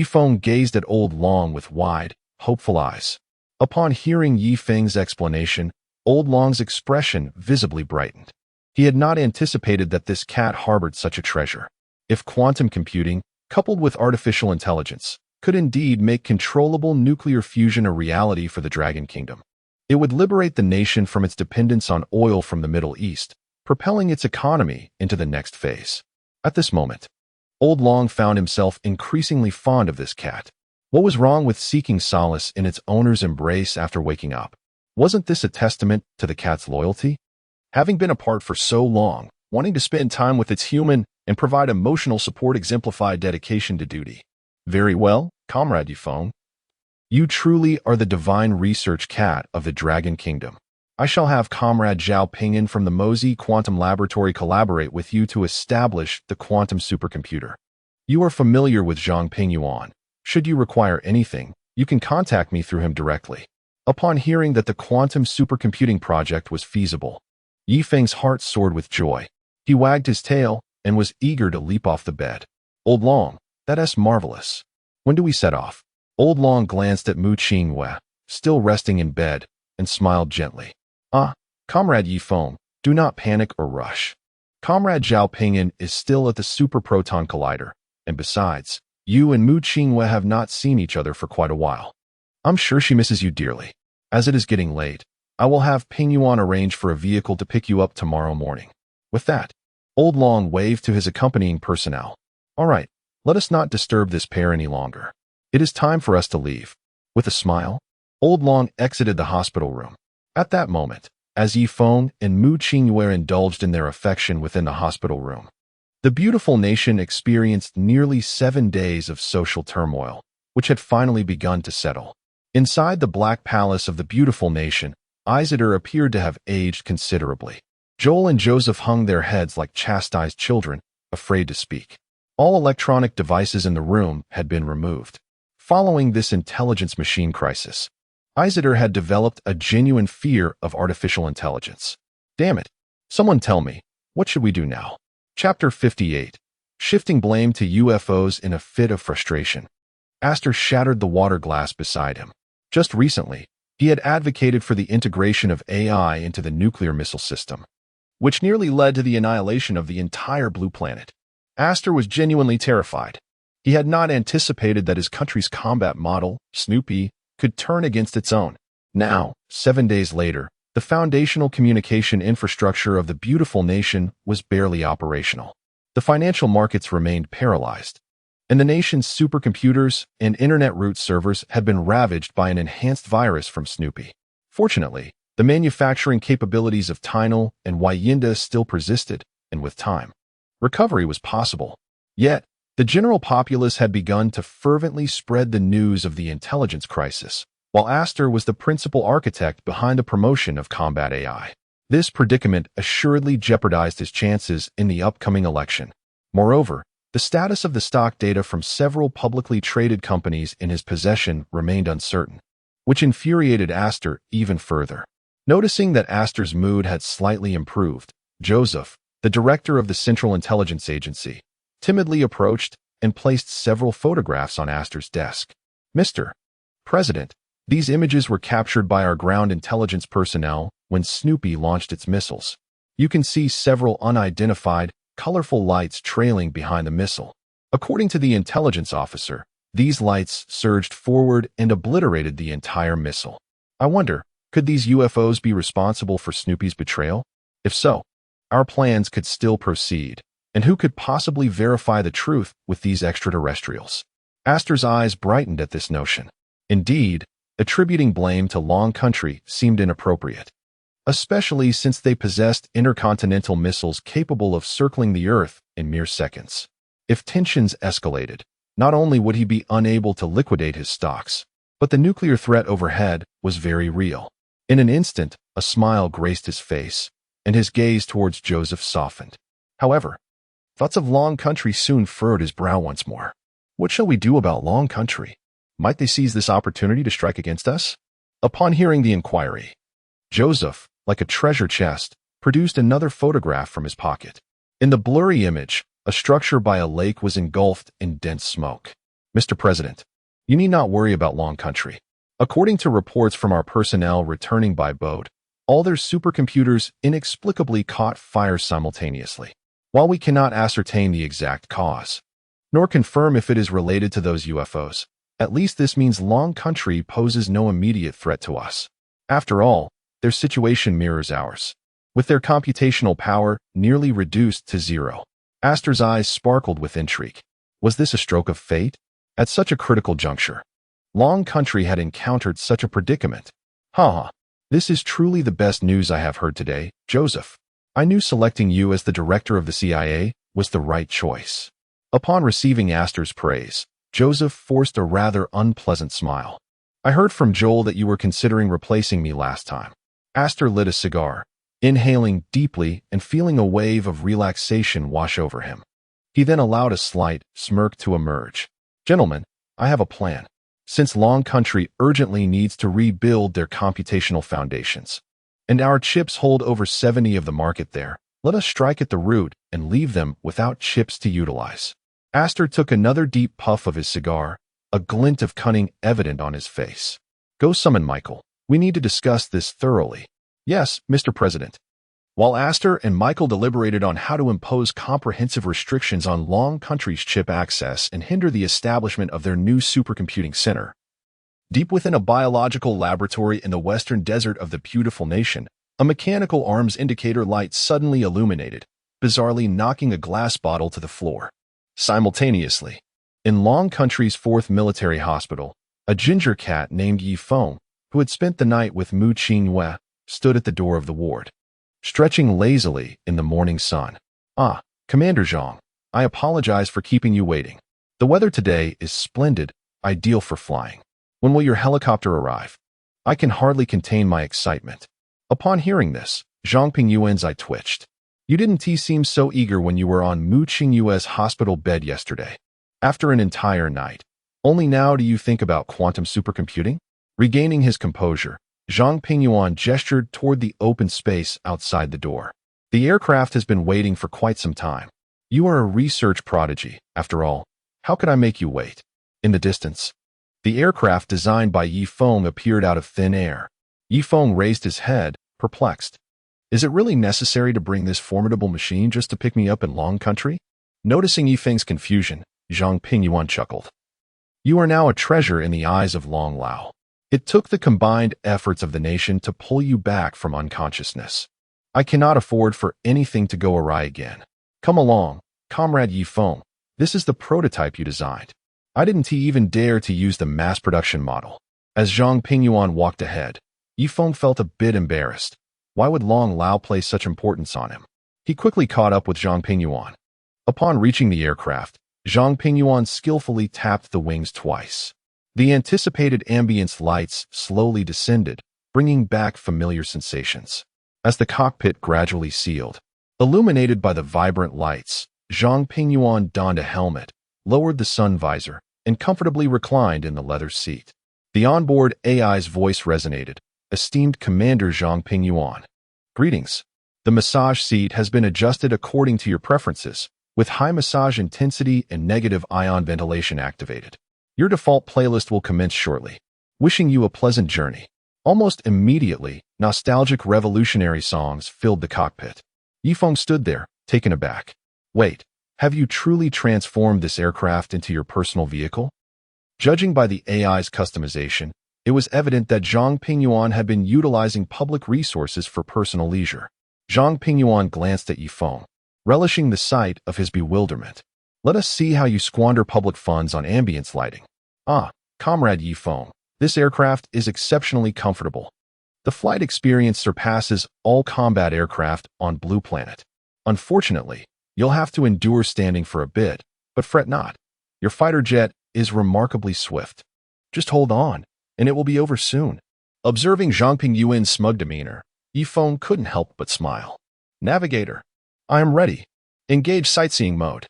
Feng gazed at Old Long with wide, hopeful eyes. Upon hearing Feng's explanation, Old Long's expression visibly brightened. He had not anticipated that this cat harbored such a treasure. If quantum computing, coupled with artificial intelligence, could indeed make controllable nuclear fusion a reality for the Dragon Kingdom, it would liberate the nation from its dependence on oil from the Middle East, propelling its economy into the next phase. At this moment, Old Long found himself increasingly fond of this cat. What was wrong with seeking solace in its owner's embrace after waking up? Wasn't this a testament to the cat's loyalty? Having been apart for so long, wanting to spend time with its human and provide emotional support exemplified dedication to duty. Very well, Comrade Feng. You truly are the divine research cat of the Dragon Kingdom. I shall have Comrade Zhao Pingyan from the Mosey Quantum Laboratory collaborate with you to establish the quantum supercomputer. You are familiar with Zhang Pingyuan. Should you require anything, you can contact me through him directly. Upon hearing that the quantum supercomputing project was feasible, Feng's heart soared with joy. He wagged his tail and was eager to leap off the bed. Old Long, that's marvelous. When do we set off? Old Long glanced at Mu Qingyue, still resting in bed, and smiled gently. Comrade Feng, do not panic or rush. Comrade Zhao Pingyan is still at the Super Proton Collider, and besides, you and Mu Qingyue have not seen each other for quite a while. I'm sure she misses you dearly. As it is getting late, I will have Pingyuan arrange for a vehicle to pick you up tomorrow morning. With that, Old Long waved to his accompanying personnel. All right, let us not disturb this pair any longer. It is time for us to leave. With a smile, Old Long exited the hospital room. At that moment, as Feng and Mu Qingyue indulged in their affection within the hospital room, the beautiful nation experienced nearly 7 days of social turmoil, which had finally begun to settle. Inside the Black Palace of the beautiful nation, Isidore appeared to have aged considerably. Joel and Joseph hung their heads like chastised children, afraid to speak. All electronic devices in the room had been removed. Following this intelligence machine crisis, Isidore had developed a genuine fear of artificial intelligence. Damn it. Someone tell me, what should we do now? Chapter 58. Shifting blame to UFOs in a fit of frustration. Aster shattered the water glass beside him. Just recently, he had advocated for the integration of AI into the nuclear missile system, which nearly led to the annihilation of the entire blue planet. Aster was genuinely terrified. He had not anticipated that his country's combat model, Snoopy, could turn against its own. Now, 7 days later, the foundational communication infrastructure of the beautiful nation was barely operational. The financial markets remained paralyzed, and the nation's supercomputers and internet root servers had been ravaged by an enhanced virus from Snoopy. Fortunately, the manufacturing capabilities of Tynel and Wayinda still persisted, and with time, recovery was possible. Yet, the general populace had begun to fervently spread the news of the intelligence crisis, while Aster was the principal architect behind the promotion of combat AI. This predicament assuredly jeopardized his chances in the upcoming election. Moreover, the status of the stock data from several publicly traded companies in his possession remained uncertain, which infuriated Aster even further. Noticing that Aster's mood had slightly improved, Joseph, the director of the Central Intelligence Agency, timidly approached and placed several photographs on Aster's desk. Mr. President, these images were captured by our ground intelligence personnel when Snoopy launched its missiles. You can see several unidentified, colorful lights trailing behind the missile. According to the intelligence officer, these lights surged forward and obliterated the entire missile. I wonder, could these UFOs be responsible for Snoopy's betrayal? If so, our plans could still proceed. And who could possibly verify the truth with these extraterrestrials? Aster's eyes brightened at this notion. Indeed, attributing blame to Long Country seemed inappropriate, especially since they possessed intercontinental missiles capable of circling the Earth in mere seconds. If tensions escalated, not only would he be unable to liquidate his stocks, but the nuclear threat overhead was very real. In an instant, a smile graced his face, and his gaze towards Joseph softened. However, thoughts of Long Country soon furrowed his brow once more. What shall we do about Long Country? Might they seize this opportunity to strike against us? Upon hearing the inquiry, Joseph, like a treasure chest, produced another photograph from his pocket. In the blurry image, a structure by a lake was engulfed in dense smoke. Mr. President, you need not worry about Long Country. According to reports from our personnel returning by boat, all their supercomputers inexplicably caught fire simultaneously. While we cannot ascertain the exact cause, nor confirm if it is related to those UFOs, at least this means Long Country poses no immediate threat to us. After all, their situation mirrors ours, with their computational power nearly reduced to zero. Astor's eyes sparkled with intrigue. Was this a stroke of fate? At such a critical juncture, Long Country had encountered such a predicament. This is truly the best news I have heard today, Joseph. I knew selecting you as the director of the CIA was the right choice. Upon receiving Astor's praise, Joseph forced a rather unpleasant smile. I heard from Joel that you were considering replacing me last time. Astor lit a cigar, inhaling deeply and feeling a wave of relaxation wash over him. He then allowed a slight smirk to emerge. Gentlemen, I have a plan. Since Long Country urgently needs to rebuild their computational foundations, and our chips hold over 70 of the market there, let us strike at the root and leave them without chips to utilize. Astor took another deep puff of his cigar, a glint of cunning evident on his face. Go summon Michael. We need to discuss this thoroughly. Yes, Mr. President. While Astor and Michael deliberated on how to impose comprehensive restrictions on Long Country's chip access and hinder the establishment of their new supercomputing center, deep within a biological laboratory in the western desert of the beautiful nation, a mechanical arms indicator light suddenly illuminated, bizarrely knocking a glass bottle to the floor. Simultaneously, in Long Country's 4th Military Hospital, a ginger cat named Feng, who had spent the night with Mu Qingyue, stood at the door of the ward, stretching lazily in the morning sun. Commander Zhang, I apologize for keeping you waiting. The weather today is splendid, ideal for flying. When will your helicopter arrive? I can hardly contain my excitement. Upon hearing this, Zhang Pingyuan's eye twitched. You didn't seem so eager when you were on Mu Qingyue's hospital bed yesterday. After an entire night, only now do you think about quantum supercomputing? Regaining his composure, Zhang Pingyuan gestured toward the open space outside the door. The aircraft has been waiting for quite some time. You are a research prodigy, after all. How could I make you wait? In the distance, the aircraft designed by Feng appeared out of thin air. Feng raised his head, perplexed. Is it really necessary to bring this formidable machine just to pick me up in Long Country? Noticing Feng's confusion, Zhang Pingyuan chuckled. You are now a treasure in the eyes of Long Lao. It took the combined efforts of the nation to pull you back from unconsciousness. I cannot afford for anything to go awry again. Come along, Comrade Feng. This is the prototype you designed. I didn't even dare to use the mass production model. As Zhang Pingyuan walked ahead, Feng felt a bit embarrassed. Why would Long Lao place such importance on him? He quickly caught up with Zhang Pingyuan. Upon reaching the aircraft, Zhang Pingyuan skillfully tapped the wings twice. The anticipated ambience lights slowly descended, bringing back familiar sensations. As the cockpit gradually sealed, illuminated by the vibrant lights, Zhang Pingyuan donned a helmet, lowered the sun visor, and comfortably reclined in the leather seat. The onboard AI's voice resonated. Esteemed Commander Zhang Pingyuan. Greetings. The massage seat has been adjusted according to your preferences, with high massage intensity and negative ion ventilation activated. Your default playlist will commence shortly. Wishing you a pleasant journey. Almost immediately, nostalgic revolutionary songs filled the cockpit. Feng stood there, taken aback. Wait, have you truly transformed this aircraft into your personal vehicle? Judging by the AI's customization, it was evident that Zhang Pingyuan had been utilizing public resources for personal leisure. Zhang Pingyuan glanced at Feng, relishing the sight of his bewilderment. Let us see how you squander public funds on ambience lighting. Comrade Feng, this aircraft is exceptionally comfortable. The flight experience surpasses all combat aircraft on Blue Planet. Unfortunately, you'll have to endure standing for a bit, but fret not. Your fighter jet is remarkably swift. Just hold on, and it will be over soon. Observing Zhang Pingyuan's smug demeanor, Feng couldn't help but smile. Navigator, I am ready. Engage sightseeing mode.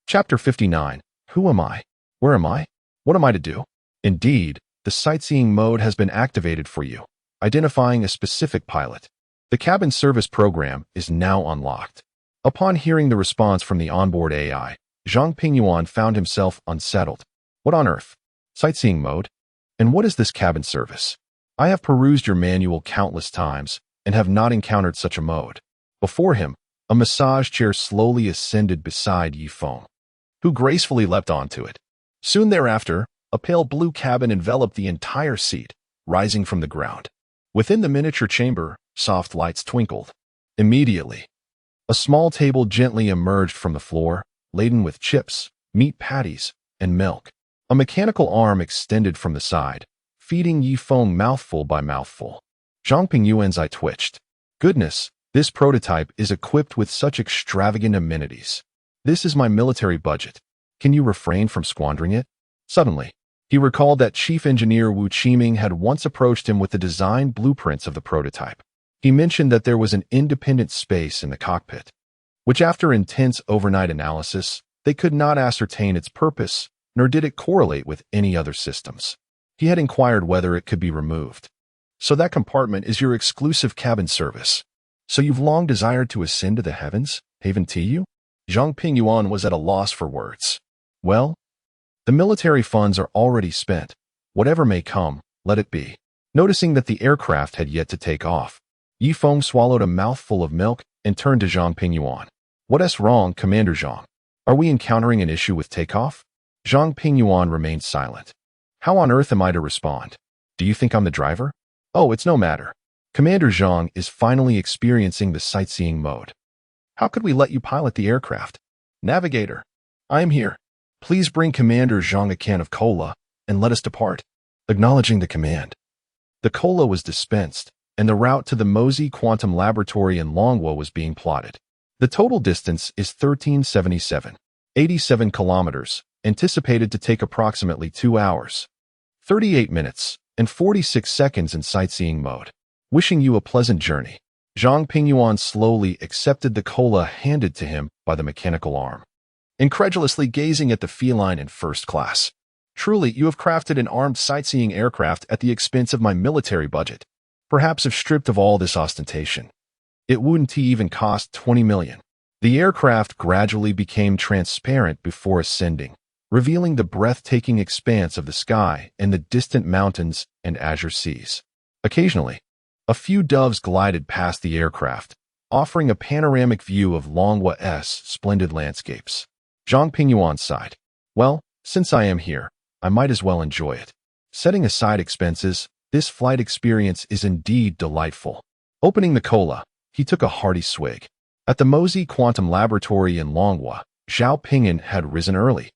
Chapter 59. Who am I? Where am I? What am I to do? Indeed, the sightseeing mode has been activated for you. identifying a specific pilot. The cabin service program is now unlocked. Upon hearing the response from the onboard AI, Zhang Pingyuan found himself unsettled. What on earth? Sightseeing mode? And what is this cabin service? I have perused your manual countless times and have not encountered such a mode. Before him, a massage chair slowly ascended beside Yi Feng, who gracefully leapt onto it. Soon thereafter, a pale blue cabin enveloped the entire seat, rising from the ground. Within the miniature chamber, soft lights twinkled. Immediately, a small table gently emerged from the floor, laden with chips, meat patties, and milk. A mechanical arm extended from the side, feeding Yi Feng mouthful by mouthful. Zhang Pingyuan's eye twitched. Goodness, this prototype is equipped with such extravagant amenities. This is my military budget. Can you refrain from squandering it? Suddenly, he recalled that Chief Engineer Wu Qiming had once approached him with the design blueprints of the prototype. He mentioned that there was an independent space in the cockpit, which after intense overnight analysis, they could not ascertain its purpose, nor did it correlate with any other systems. He had inquired whether it could be removed. So that compartment is your exclusive cabin service. So you've long desired to ascend to the heavens, haven't you? Zhang Pingyuan was at a loss for words. Well, the military funds are already spent. Whatever may come, let it be. Noticing that the aircraft had yet to take off, Yi Feng swallowed a mouthful of milk and turned to Zhang Pingyuan. What's wrong, Commander Zhang? Are we encountering an issue with takeoff? Zhang Pingyuan remained silent. How on earth am I to respond? Do you think I'm the driver? Oh, it's no matter. Commander Zhang is finally experiencing the sightseeing mode. How could we let you pilot the aircraft? Navigator, I am here. Please bring Commander Zhang a can of cola and let us depart. Acknowledging the command. The cola was dispensed, and the route to the Mosey Quantum Laboratory in Longwa was being plotted. The total distance is 1377, 87 kilometers, anticipated to take approximately 2 hours, 38 minutes, and 46 seconds in sightseeing mode. Wishing you a pleasant journey. Zhang Pingyuan slowly accepted the cola handed to him by the mechanical arm, incredulously gazing at the feline in first class. Truly, you have crafted an armed sightseeing aircraft at the expense of my military budget. Perhaps if stripped of all this ostentation, it wouldn't even cost 20 million. The aircraft gradually became transparent before ascending, revealing the breathtaking expanse of the sky and the distant mountains and azure seas. Occasionally, a few doves glided past the aircraft, offering a panoramic view of Longwa's splendid landscapes. Zhang Pingyuan sighed. Well, since I am here, I might as well enjoy it. Setting aside expenses, this flight experience is indeed delightful. Opening the cola, he took a hearty swig. At the Mosey Quantum Laboratory in Longwa, Zhao Pingyan had risen early,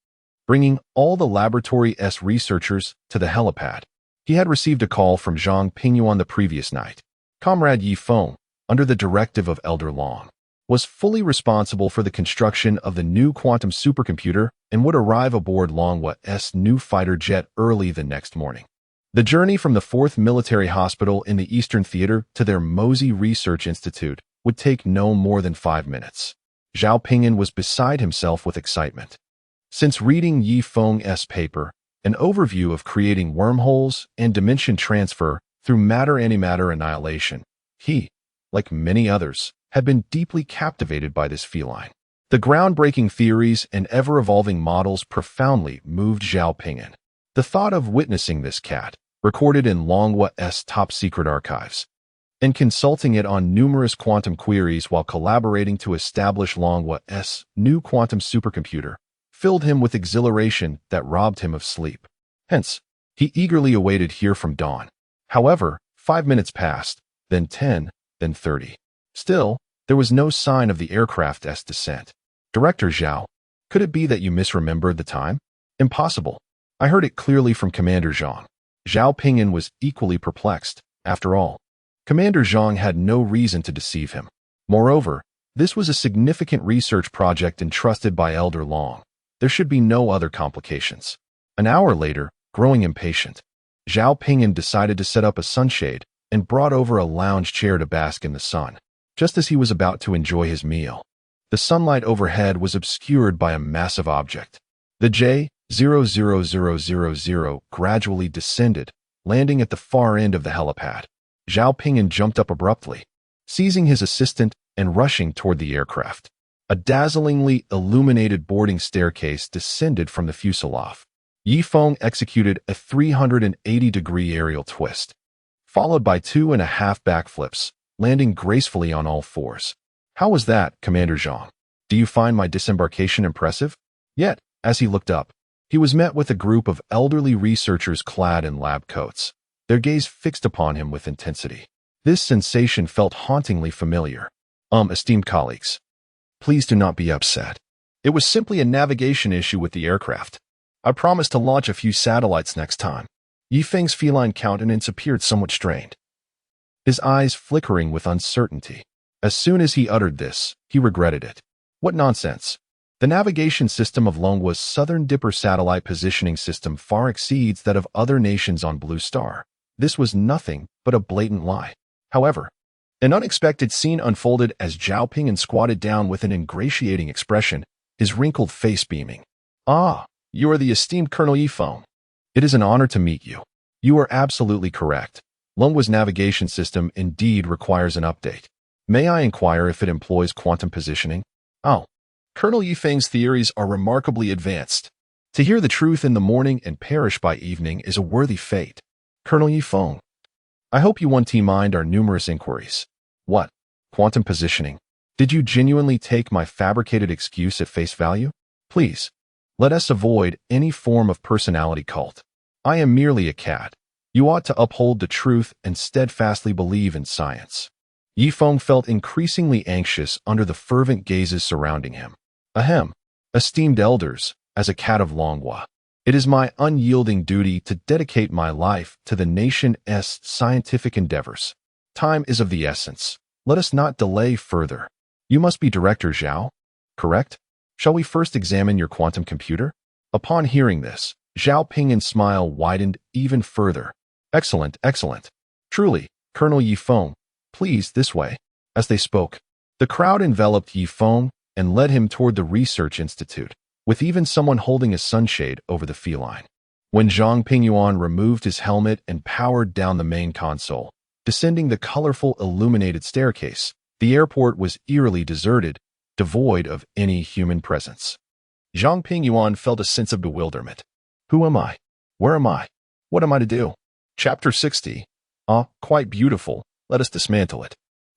bringing all the laboratory's researchers to the helipad. He had received a call from Zhang Pingyuan the previous night. Comrade Yi Feng, under the directive of Elder Long, was fully responsible for the construction of the new quantum supercomputer and would arrive aboard Longwa's new fighter jet early the next morning. The journey from the 4th Military Hospital in the Eastern Theater to their Mosey Research Institute would take no more than 5 minutes. Zhao Pingyan was beside himself with excitement. Since reading Yi Feng's paper, an overview of creating wormholes and dimension transfer through matter-antimatter annihilation, he, like many others, had been deeply captivated by this feline. The groundbreaking theories and ever-evolving models profoundly moved Zhao Pingyan. The thought of witnessing this cat, recorded in Longwa's top-secret archives, and consulting it on numerous quantum queries while collaborating to establish Longwa's new quantum supercomputer, filled him with exhilaration that robbed him of sleep. Hence, he eagerly awaited here from dawn. However, 5 minutes passed, then 10, then 30. Still, there was no sign of the aircraft's descent. Director Zhao, could it be that you misremembered the time? Impossible. I heard it clearly from Commander Zhang. Zhao Pingyan was equally perplexed. After all, Commander Zhang had no reason to deceive him. Moreover, this was a significant research project entrusted by Elder Long. There should be no other complications. An hour later, growing impatient, Zhao Pingyan decided to set up a sunshade and brought over a lounge chair to bask in the sun. Just as he was about to enjoy his meal, the sunlight overhead was obscured by a massive object. The J-00000 gradually descended, landing at the far end of the helipad. Zhao Pingyan jumped up abruptly, seizing his assistant and rushing toward the aircraft. A dazzlingly illuminated boarding staircase descended from the fuselage. Yi Feng executed a 380-degree aerial twist, followed by 2.5 backflips, landing gracefully on all fours. How was that, Commander Zhang? Do you find my disembarkation impressive? Yet, as he looked up, he was met with a group of elderly researchers clad in lab coats, their gaze fixed upon him with intensity. This sensation felt hauntingly familiar. Esteemed colleagues, please do not be upset. It was simply a navigation issue with the aircraft. I promise to launch a few satellites next time. Yi Feng's feline countenance appeared somewhat strained, his eyes flickering with uncertainty. As soon as he uttered this, he regretted it. What nonsense! The navigation system of Longwa's Southern Dipper satellite positioning system far exceeds that of other nations on Blue Star. This was nothing but a blatant lie. However, an unexpected scene unfolded as Zhao Pingyan squatted down with an ingratiating expression, his wrinkled face beaming. Ah, you are the esteemed Colonel Yi Feng. It is an honor to meet you. You are absolutely correct. Longwa's navigation system indeed requires an update. May I inquire if it employs quantum positioning? Oh, Colonel Yi Feng's theories are remarkably advanced. To hear the truth in the morning and perish by evening is a worthy fate. Colonel Yi Feng, I hope you won't mind our numerous inquiries. What? Quantum positioning? Did you genuinely take my fabricated excuse at face value? Please, let us avoid any form of personality cult. I am merely a cat. You ought to uphold the truth and steadfastly believe in science. Yi Feng felt increasingly anxious under the fervent gazes surrounding him. Ahem, esteemed elders, as a cat of Longwa, it is my unyielding duty to dedicate my life to the nation's scientific endeavors. Time is of the essence. Let us not delay further. You must be Director Zhao, correct? Shall we first examine your quantum computer? Upon hearing this, Zhao Pingyan's smile widened even further. Excellent, excellent. Truly, Colonel Yi Feng, please this way. As they spoke, the crowd enveloped Yi Feng and led him toward the research institute, with even someone holding a sunshade over the feline. When Zhang Pingyuan removed his helmet and powered down the main console, descending the colorful illuminated staircase, the airport was eerily deserted, devoid of any human presence. Zhang Pingyuan felt a sense of bewilderment. Who am I? Where am I? What am I to do? Chapter 60. Quite beautiful. Let us dismantle it.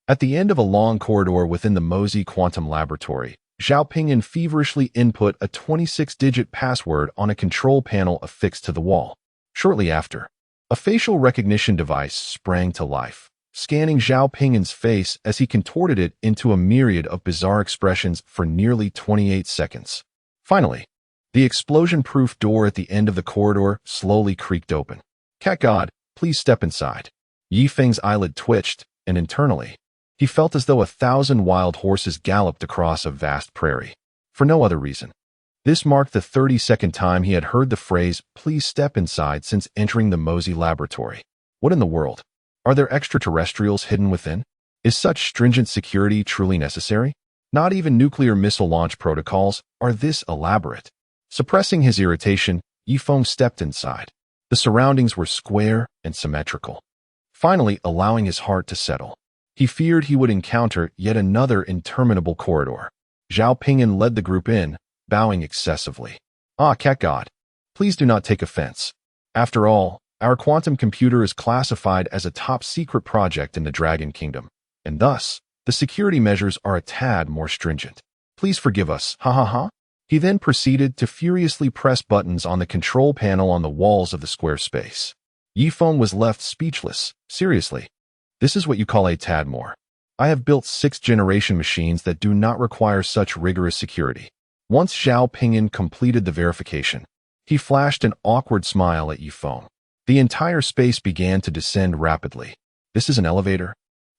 At the end of a long corridor within the Mosey Quantum Laboratory, Zhao Pingyan feverishly input a 26-digit password on a control panel affixed to the wall. Shortly after, a facial recognition device sprang to life, scanning Zhao Pingyan's face as he contorted it into a myriad of bizarre expressions for nearly 28 seconds. Finally, the explosion-proof door at the end of the corridor slowly creaked open. Cat God, please step inside. Yi Feng's eyelid twitched, and internally, he felt as though 1,000 wild horses galloped across a vast prairie. For no other reason. This marked the 32nd time he had heard the phrase, please step inside, since entering the Mosey laboratory. What in the world? Are there extraterrestrials hidden within? Is such stringent security truly necessary? Not even nuclear missile launch protocols are this elaborate. Suppressing his irritation, Yi Feng stepped inside. The surroundings were square and symmetrical, finally allowing his heart to settle. He feared he would encounter yet another interminable corridor. Zhao Pingyan led the group in, bowing excessively. Cat God, please do not take offense. After all, our quantum computer is classified as a top-secret project in the Dragon Kingdom, and thus, the security measures are a tad more stringent. Please forgive us, ha ha ha. He then proceeded to furiously press buttons on the control panel on the walls of the square space. Yi Feng was left speechless. Seriously, this is what you call a tad more. I have built 6th-generation machines that do not require such rigorous security. Once Zhao Pingyan completed the verification, he flashed an awkward smile at Yi Feng. The entire space began to descend rapidly. This is an elevator?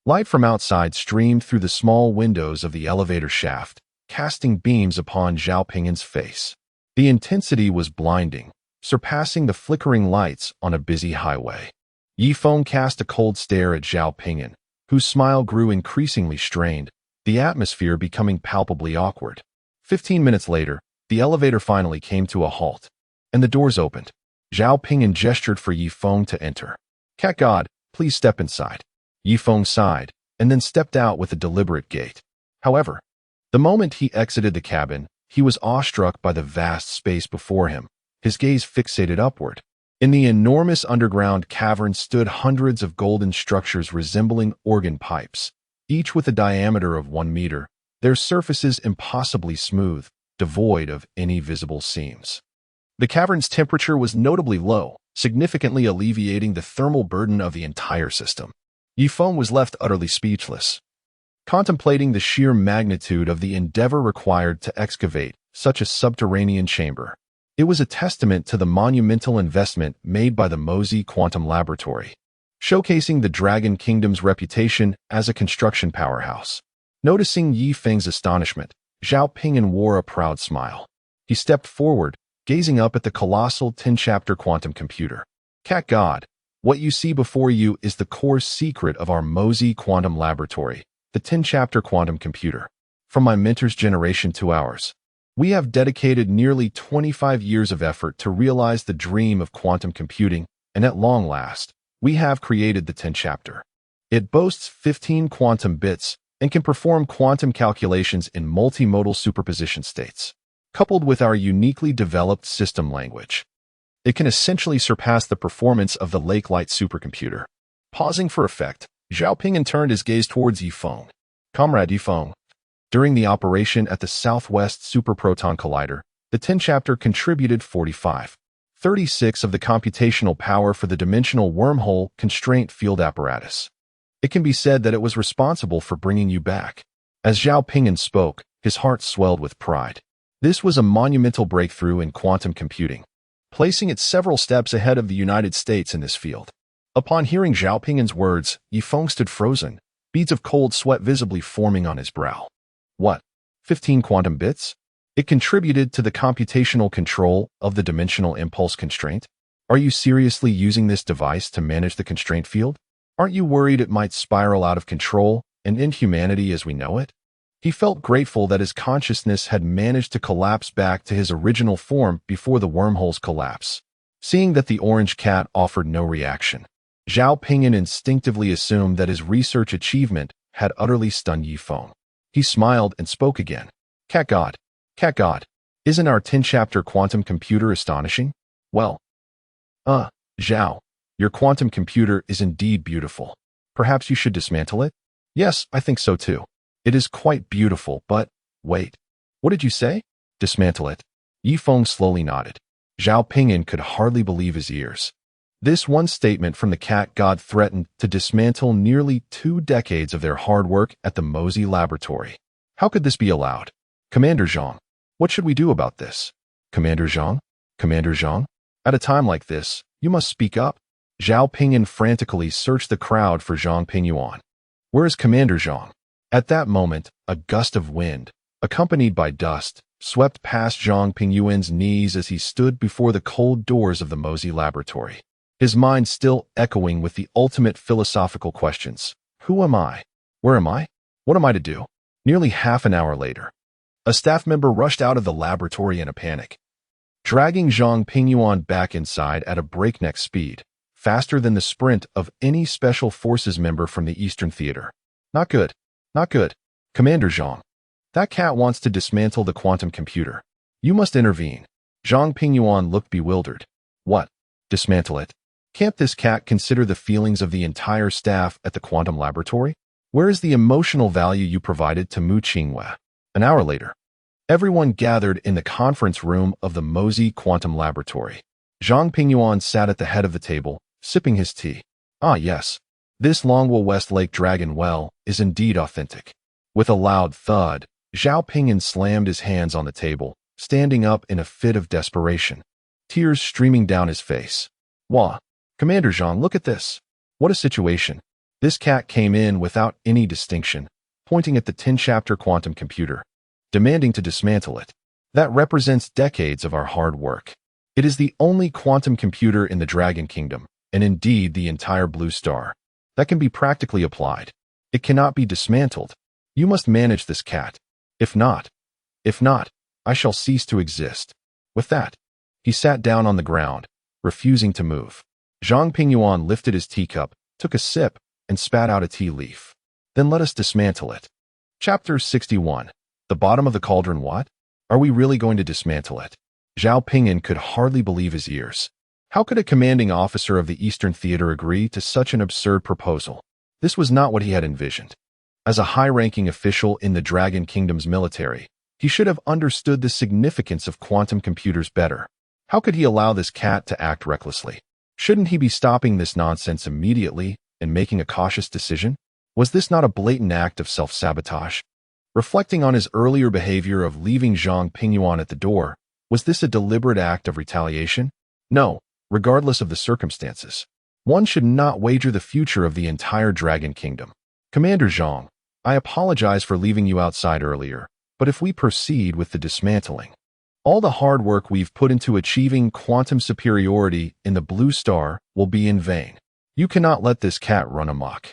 Light from outside streamed through the small windows of the elevator shaft, casting beams upon Zhao Pingyan's face. The intensity was blinding, surpassing the flickering lights on a busy highway. Yi Feng cast a cold stare at Zhao Pingyan, whose smile grew increasingly strained, the atmosphere becoming palpably awkward. 15 minutes later, the elevator finally came to a halt, and the doors opened. Zhao Pingyan gestured for Yi Feng to enter. Cat God, please step inside. Yifeng sighed, and then stepped out with a deliberate gait. However, the moment he exited the cabin, he was awestruck by the vast space before him, his gaze fixated upward. In the enormous underground cavern stood hundreds of golden structures resembling organ pipes, each with a diameter of 1 meter, their surfaces impossibly smooth, devoid of any visible seams. The cavern's temperature was notably low, significantly alleviating the thermal burden of the entire system. Yifeng was left utterly speechless, contemplating the sheer magnitude of the endeavor required to excavate such a subterranean chamber. It was a testament to the monumental investment made by the Mosey Quantum Laboratory, showcasing the Dragon Kingdom's reputation as a construction powerhouse. Noticing Yifeng's astonishment, Zhao Pingyan wore a proud smile. He stepped forward, gazing up at the colossal 10-chapter quantum computer. Cat God, what you see before you is the core secret of our Mosey Quantum Laboratory, the 10-chapter quantum computer. From my mentor's generation to ours, we have dedicated nearly 25 years of effort to realize the dream of quantum computing, and at long last, we have created the 10-chapter. It boasts 15 quantum bits and can perform quantum calculations in multimodal superposition states. Coupled with our uniquely developed system language, it can essentially surpass the performance of the Lake-Light supercomputer. Pausing for effect, Zhao Pingyan turned his gaze towards Yifeng. Comrade Yifeng, during the operation at the Southwest Superproton Collider, the 10-chapter contributed 36 of the computational power for the dimensional wormhole constraint field apparatus. It can be said that it was responsible for bringing you back. As Zhao Pingyan spoke, his heart swelled with pride. This was a monumental breakthrough in quantum computing, placing it several steps ahead of the United States in this field. Upon hearing Zhao Pingyan's words, Yifeng stood frozen, beads of cold sweat visibly forming on his brow. What? 15 quantum bits? It contributed to the computational control of the dimensional impulse constraint? Are you seriously using this device to manage the constraint field? Aren't you worried it might spiral out of control and end humanity as we know it? He felt grateful that his consciousness had managed to collapse back to his original form before the wormhole's collapse. Seeing that the orange cat offered no reaction, Zhao Pingyan instinctively assumed that his research achievement had utterly stunned Yifeng. He smiled and spoke again. Cat God, isn't our 10-chapter quantum computer astonishing? Well, Zhao, your quantum computer is indeed beautiful. Perhaps you should dismantle it? Yes, I think so too. It is quite beautiful, but wait. What did you say? Dismantle it. Yifeng slowly nodded. Zhao Pingyan could hardly believe his ears. This one statement from the cat god threatened to dismantle nearly 2 decades of their hard work at the Mosey Laboratory. How could this be allowed? Commander Zhang, what should we do about this? Commander Zhang? At a time like this, you must speak up. Zhao Pingyan frantically searched the crowd for Zhang Pingyuan. Where is Commander Zhang? At that moment, a gust of wind, accompanied by dust, swept past Zhang Pingyuan's knees as he stood before the cold doors of the Mosey Laboratory. His mind still echoing with the ultimate philosophical questions. Who am I? Where am I? What am I to do? Nearly half an hour later, a staff member rushed out of the laboratory in a panic, dragging Zhang Pingyuan back inside at a breakneck speed, faster than the sprint of any Special Forces member from the Eastern Theater. Not good. Commander Zhang, that cat wants to dismantle the quantum computer. You must intervene. Zhang Pingyuan looked bewildered. What? Dismantle it? Can't this cat consider the feelings of the entire staff at the quantum laboratory? Where is the emotional value you provided to Mu Qingwei? An hour later, everyone gathered in the conference room of the Mosey Quantum Laboratory. Zhang Pingyuan sat at the head of the table, sipping his tea. Ah yes, this Longwell West Lake Dragon well is indeed authentic. With a loud thud, Zhao Pingyan slammed his hands on the table, standing up in a fit of desperation, tears streaming down his face. Wah! Commander Zhang, look at this. What a situation. This cat came in without any distinction, pointing at the 10-chapter quantum computer, demanding to dismantle it. That represents decades of our hard work. It is the only quantum computer in the Dragon Kingdom, and indeed the entire Blue Star, that can be practically applied. It cannot be dismantled. You must manage this cat. If not, I shall cease to exist. With that, he sat down on the ground, refusing to move. Zhang Pingyuan lifted his teacup, took a sip, and spat out a tea leaf. Then let us dismantle it. Chapter 61. The bottom of the cauldron. What? Are we really going to dismantle it? Zhao Pingyan could hardly believe his ears. How could a commanding officer of the Eastern Theater agree to such an absurd proposal? This was not what he had envisioned. As a high-ranking official in the Dragon Kingdom's military, he should have understood the significance of quantum computers better. How could he allow this cat to act recklessly? Shouldn't he be stopping this nonsense immediately and making a cautious decision? Was this not a blatant act of self-sabotage? Reflecting on his earlier behavior of leaving Zhang Pingyuan at the door, was this a deliberate act of retaliation? No, regardless of the circumstances. One should not wager the future of the entire Dragon Kingdom. Commander Zhang, I apologize for leaving you outside earlier, but if we proceed with the dismantling, all the hard work we've put into achieving quantum superiority in the Blue Star will be in vain. You cannot let this cat run amok.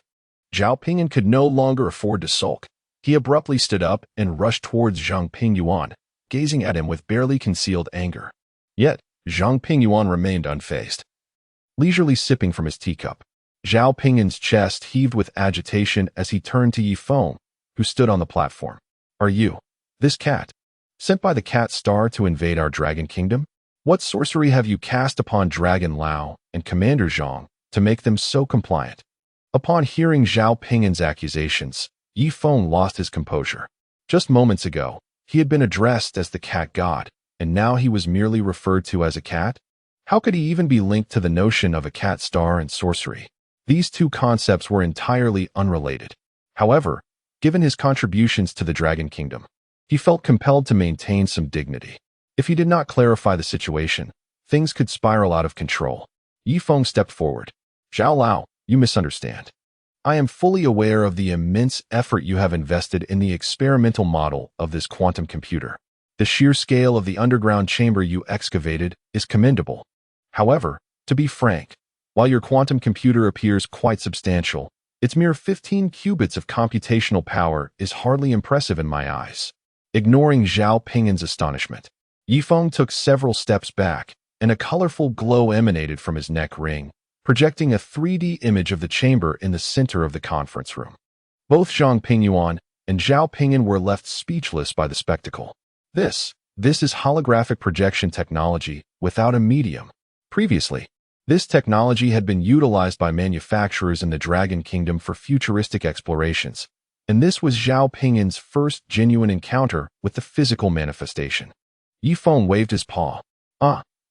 Zhao Pingyan could no longer afford to sulk. He abruptly stood up and rushed towards Zhang Pingyuan, gazing at him with barely concealed anger. Yet, Zhang Pingyuan remained unfazed, leisurely sipping from his teacup. Zhao Pingyan's chest heaved with agitation as he turned to Yi Feng, who stood on the platform. Are you, this cat, sent by the Cat Star to invade our Dragon Kingdom? What sorcery have you cast upon Dragon Lao and Commander Zhang to make them so compliant? Upon hearing Zhao Pingyan's accusations, Yi Feng lost his composure. Just moments ago, he had been addressed as the cat god, and now he was merely referred to as a cat? How could he even be linked to the notion of a cat star and sorcery? These two concepts were entirely unrelated. However, given his contributions to the Dragon Kingdom, he felt compelled to maintain some dignity. If he did not clarify the situation, things could spiral out of control. Yi Feng stepped forward. Zhao Lao, you misunderstand. I am fully aware of the immense effort you have invested in the experimental model of this quantum computer. The sheer scale of the underground chamber you excavated is commendable. However, to be frank, while your quantum computer appears quite substantial, its mere 15 qubits of computational power is hardly impressive in my eyes. Ignoring Zhao Pingyan's astonishment, Yi Feng took several steps back, and a colorful glow emanated from his neck ring, projecting a 3D image of the chamber in the center of the conference room. Both Zhang Pingyuan and Zhao Pingyan were left speechless by the spectacle. This is holographic projection technology without a medium. Previously, this technology had been utilized by manufacturers in the Dragon Kingdom for futuristic explorations, and this was Zhao Pingyan's first genuine encounter with the physical manifestation. Yi Feng waved his paw.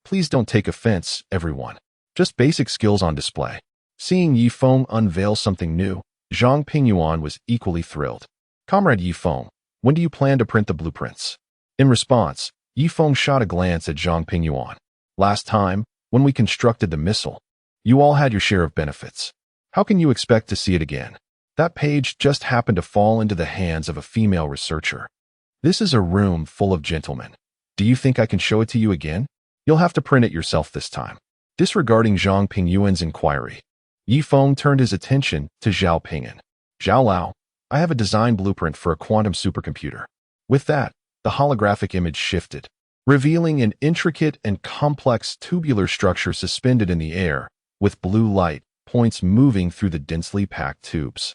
Please don't take offense, everyone. Just basic skills on display. Seeing Yi Feng unveil something new, Zhang Pingyuan was equally thrilled. Comrade Yi Feng, when do you plan to print the blueprints? In response, Yi Feng shot a glance at Zhang Pingyuan. Last time, when we constructed the missile, you all had your share of benefits. How can you expect to see it again? That page just happened to fall into the hands of a female researcher. This is a room full of gentlemen. Do you think I can show it to you again? You'll have to print it yourself this time. Disregarding Zhang Pingyuan's inquiry, Yi Feng turned his attention to Zhao Pingyan. Zhao Lao, I have a design blueprint for a quantum supercomputer. With that, the holographic image shifted, revealing an intricate and complex tubular structure suspended in the air, with blue light points moving through the densely packed tubes.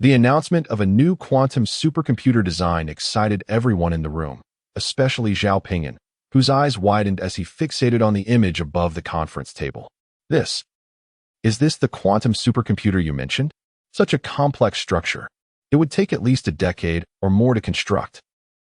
The announcement of a new quantum supercomputer design excited everyone in the room, especially Zhao Pingyan, whose eyes widened as he fixated on the image above the conference table. Is this the quantum supercomputer you mentioned? Such a complex structure. It would take at least a decade or more to construct.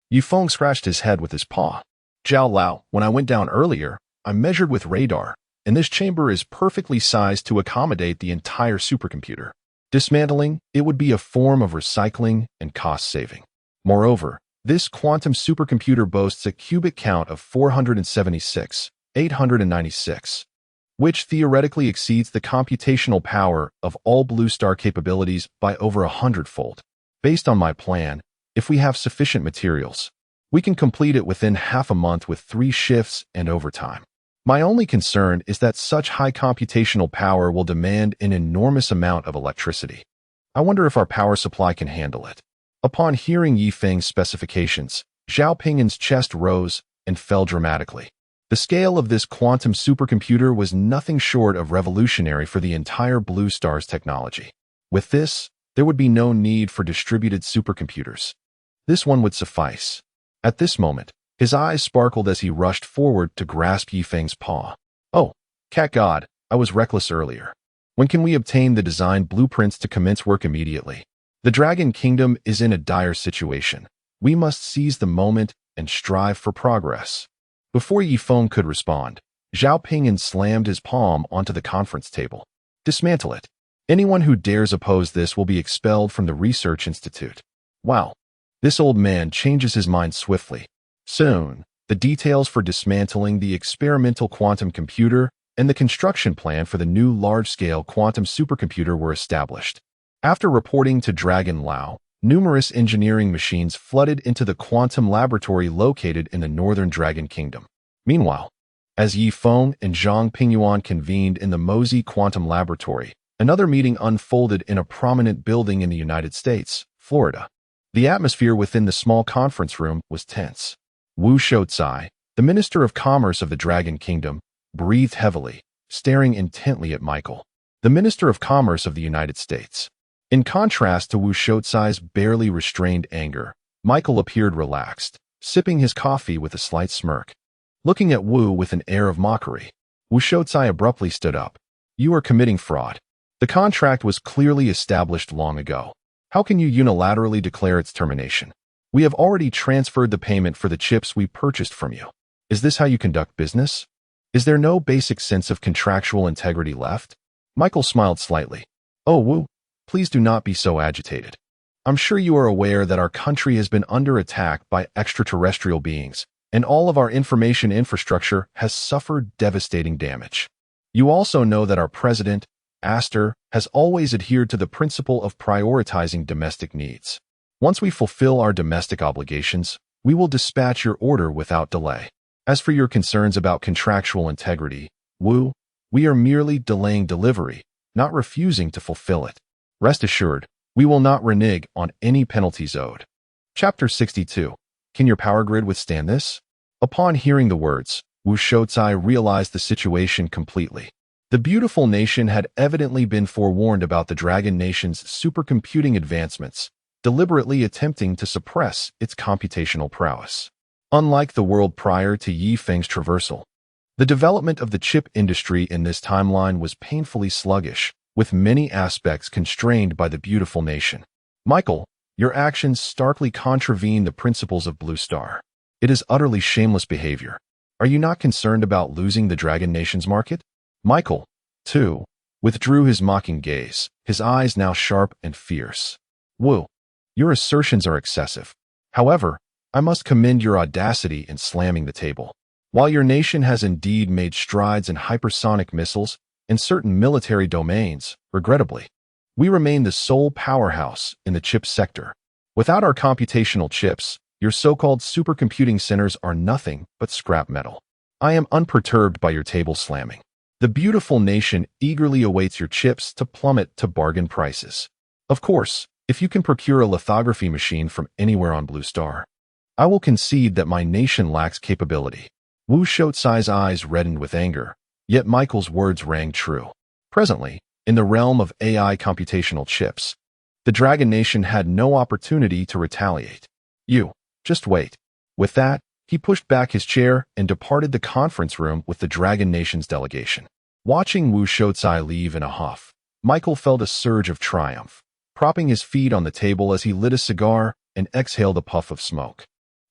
Yi Feng scratched his head with his paw. Zhao Lao, when I went down earlier, I measured with radar, and this chamber is perfectly sized to accommodate the entire supercomputer. Dismantling it would be a form of recycling and cost-saving. Moreover, this quantum supercomputer boasts a qubit count of 476,896, which theoretically exceeds the computational power of all Blue Star capabilities by over 100-fold. Based on my plan, if we have sufficient materials, we can complete it within half a month with 3 shifts and overtime. My only concern is that such high computational power will demand an enormous amount of electricity. I wonder if our power supply can handle it. Upon hearing Yi Feng's specifications, Zhao Pingyan's chest rose and fell dramatically. The scale of this quantum supercomputer was nothing short of revolutionary for the entire Blue Star's technology. With this, there would be no need for distributed supercomputers. This one would suffice. At this moment, his eyes sparkled as he rushed forward to grasp Yifeng's paw. Oh, cat god, I was reckless earlier. When can we obtain the design blueprints to commence work immediately? The Dragon Kingdom is in a dire situation. We must seize the moment and strive for progress. Before Yifeng could respond, Zhao Pingyan slammed his palm onto the conference table. Dismantle it. Anyone who dares oppose this will be expelled from the Research Institute. Wow. This old man changes his mind swiftly. Soon, the details for dismantling the experimental quantum computer and the construction plan for the new large-scale quantum supercomputer were established. After reporting to Dragon Lao, numerous engineering machines flooded into the quantum laboratory located in the northern Dragon Kingdom. Meanwhile, as Yifeng and Zhang Pingyuan convened in the Mosey Quantum Laboratory, another meeting unfolded in a prominent building in the United States, Florida. The atmosphere within the small conference room was tense. Wu Shoucai, the Minister of Commerce of the Dragon Kingdom, breathed heavily, staring intently at Michael, the Minister of Commerce of the United States. In contrast to Wu Shoucai's barely restrained anger, Michael appeared relaxed, sipping his coffee with a slight smirk. Looking at Wu with an air of mockery, Wu Shoucai abruptly stood up. You are committing fraud. The contract was clearly established long ago. How can you unilaterally declare its termination? We have already transferred the payment for the chips we purchased from you. Is this how you conduct business? Is there no basic sense of contractual integrity left? Michael smiled slightly. Oh, Wu, please do not be so agitated. I'm sure you are aware that our country has been under attack by extraterrestrial beings, and all of our information infrastructure has suffered devastating damage. You also know that our president, Astor, has always adhered to the principle of prioritizing domestic needs. Once we fulfill our domestic obligations, we will dispatch your order without delay. As for your concerns about contractual integrity, Wu, we are merely delaying delivery, not refusing to fulfill it. Rest assured, we will not renege on any penalties owed. Chapter 62. Can your power grid withstand this? Upon hearing the words, Wu Shoucai realized the situation completely. The beautiful nation had evidently been forewarned about the Dragon Nation's supercomputing advancements, deliberately attempting to suppress its computational prowess. Unlike the world prior to Yifeng's traversal, the development of the chip industry in this timeline was painfully sluggish, with many aspects constrained by the beautiful nation. Michael, your actions starkly contravene the principles of Blue Star. It is utterly shameless behavior. Are you not concerned about losing the Dragon Nation's market? Michael, too, withdrew his mocking gaze, his eyes now sharp and fierce. Wu, your assertions are excessive. However, I must commend your audacity in slamming the table. While your nation has indeed made strides in hypersonic missiles and certain military domains, regrettably, we remain the sole powerhouse in the chip sector. Without our computational chips, your so-called supercomputing centers are nothing but scrap metal. I am unperturbed by your table slamming. The beautiful nation eagerly awaits your chips to plummet to bargain prices. Of course, if you can procure a lithography machine from anywhere on Blue Star, I will concede that my nation lacks capability. Wu Shoucai's eyes reddened with anger, yet Michael's words rang true. Presently, in the realm of AI computational chips, the Dragon Nation had no opportunity to retaliate. You, just wait. With that, he pushed back his chair and departed the conference room with the Dragon Nation's delegation. Watching Wu Shoucai leave in a huff, Michael felt a surge of triumph, propping his feet on the table as he lit a cigar and exhaled a puff of smoke.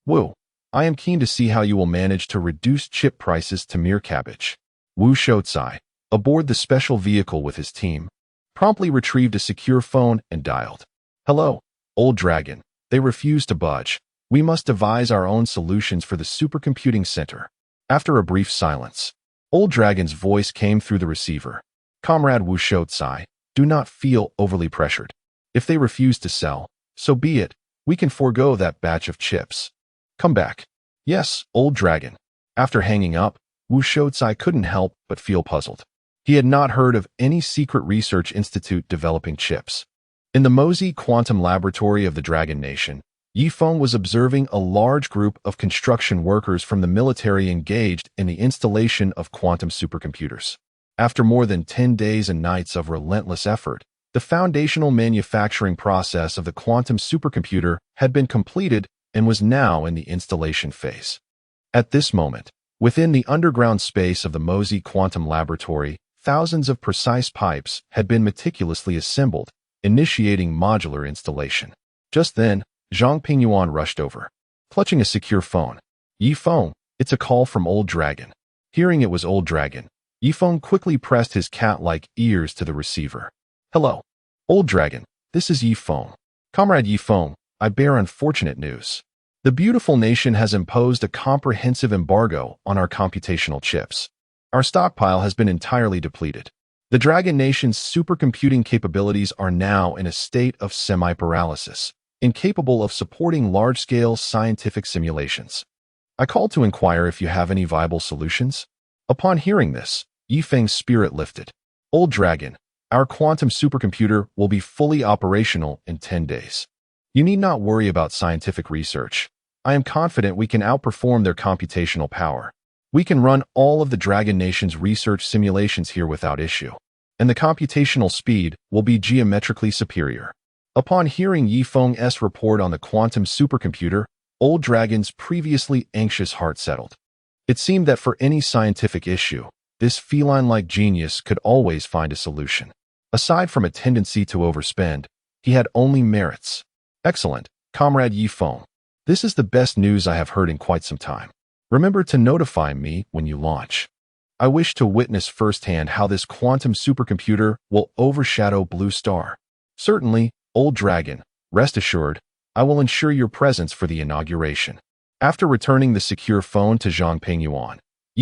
Wu, I am keen to see how you will manage to reduce chip prices to mere cabbage. Wu Shoucai, aboard the special vehicle with his team, promptly retrieved a secure phone and dialed. Hello, old dragon. They refuse to budge. We must devise our own solutions for the supercomputing center. After a brief silence, Old Dragon's voice came through the receiver. Comrade Wu Shoucai, do not feel overly pressured. If they refuse to sell, so be it. We can forego that batch of chips. Come back. Yes, Old Dragon. After hanging up, Wu Shoucai couldn't help but feel puzzled. He had not heard of any secret research institute developing chips. In the Mosey Quantum Laboratory of the Dragon Nation, Yifeng was observing a large group of construction workers from the military engaged in the installation of quantum supercomputers. After more than 10 days and nights of relentless effort, the The foundational manufacturing process of the quantum supercomputer had been completed and was now in the installation phase. At this moment, within the underground space of the Mosey Quantum Laboratory, thousands of precise pipes had been meticulously assembled, initiating modular installation. Just then, Zhang Pingyuan rushed over, clutching a secure phone. Feng, it's a call from Old Dragon. Hearing it was Old Dragon, Feng quickly pressed his cat-like ears to the receiver. Hello, Old Dragon, this is Feng. Comrade Feng, I bear unfortunate news. The beautiful nation has imposed a comprehensive embargo on our computational chips. Our stockpile has been entirely depleted. The Dragon Nation's supercomputing capabilities are now in a state of semi-paralysis, incapable of supporting large-scale scientific simulations. I called to inquire if you have any viable solutions. Upon hearing this, Feng's spirit lifted. Old Dragon, our quantum supercomputer will be fully operational in 10 days. You need not worry about scientific research. I am confident we can outperform their computational power. We can run all of the Dragon Nation's research simulations here without issue, and the computational speed will be geometrically superior. Upon hearing Feng's report on the quantum supercomputer, Old Dragon's previously anxious heart settled. It seemed that for any scientific issue, this feline-like genius could always find a solution. Aside from a tendency to overspend, he had only merits. Excellent, Comrade Feng. This is the best news I have heard in quite some time. Remember to notify me when you launch. I wish to witness firsthand how this quantum supercomputer will overshadow Blue Star. Certainly, Old Dragon, rest assured, I will ensure your presence for the inauguration. After returning the secure phone to Zhang Pingyuan,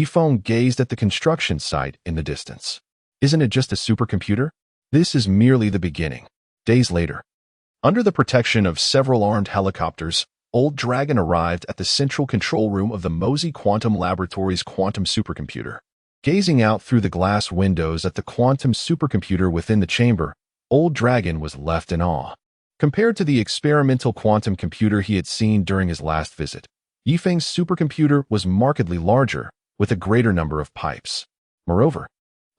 Feng gazed at the construction site in the distance. Isn't it just a supercomputer? This is merely the beginning. Days later, under the protection of several armed helicopters, Old Dragon arrived at the central control room of the Mosey Quantum Laboratory's quantum supercomputer. Gazing out through the glass windows at the quantum supercomputer within the chamber, Old Dragon was left in awe. Compared to the experimental quantum computer he had seen during his last visit, Feng's supercomputer was markedly larger, with a greater number of pipes. Moreover,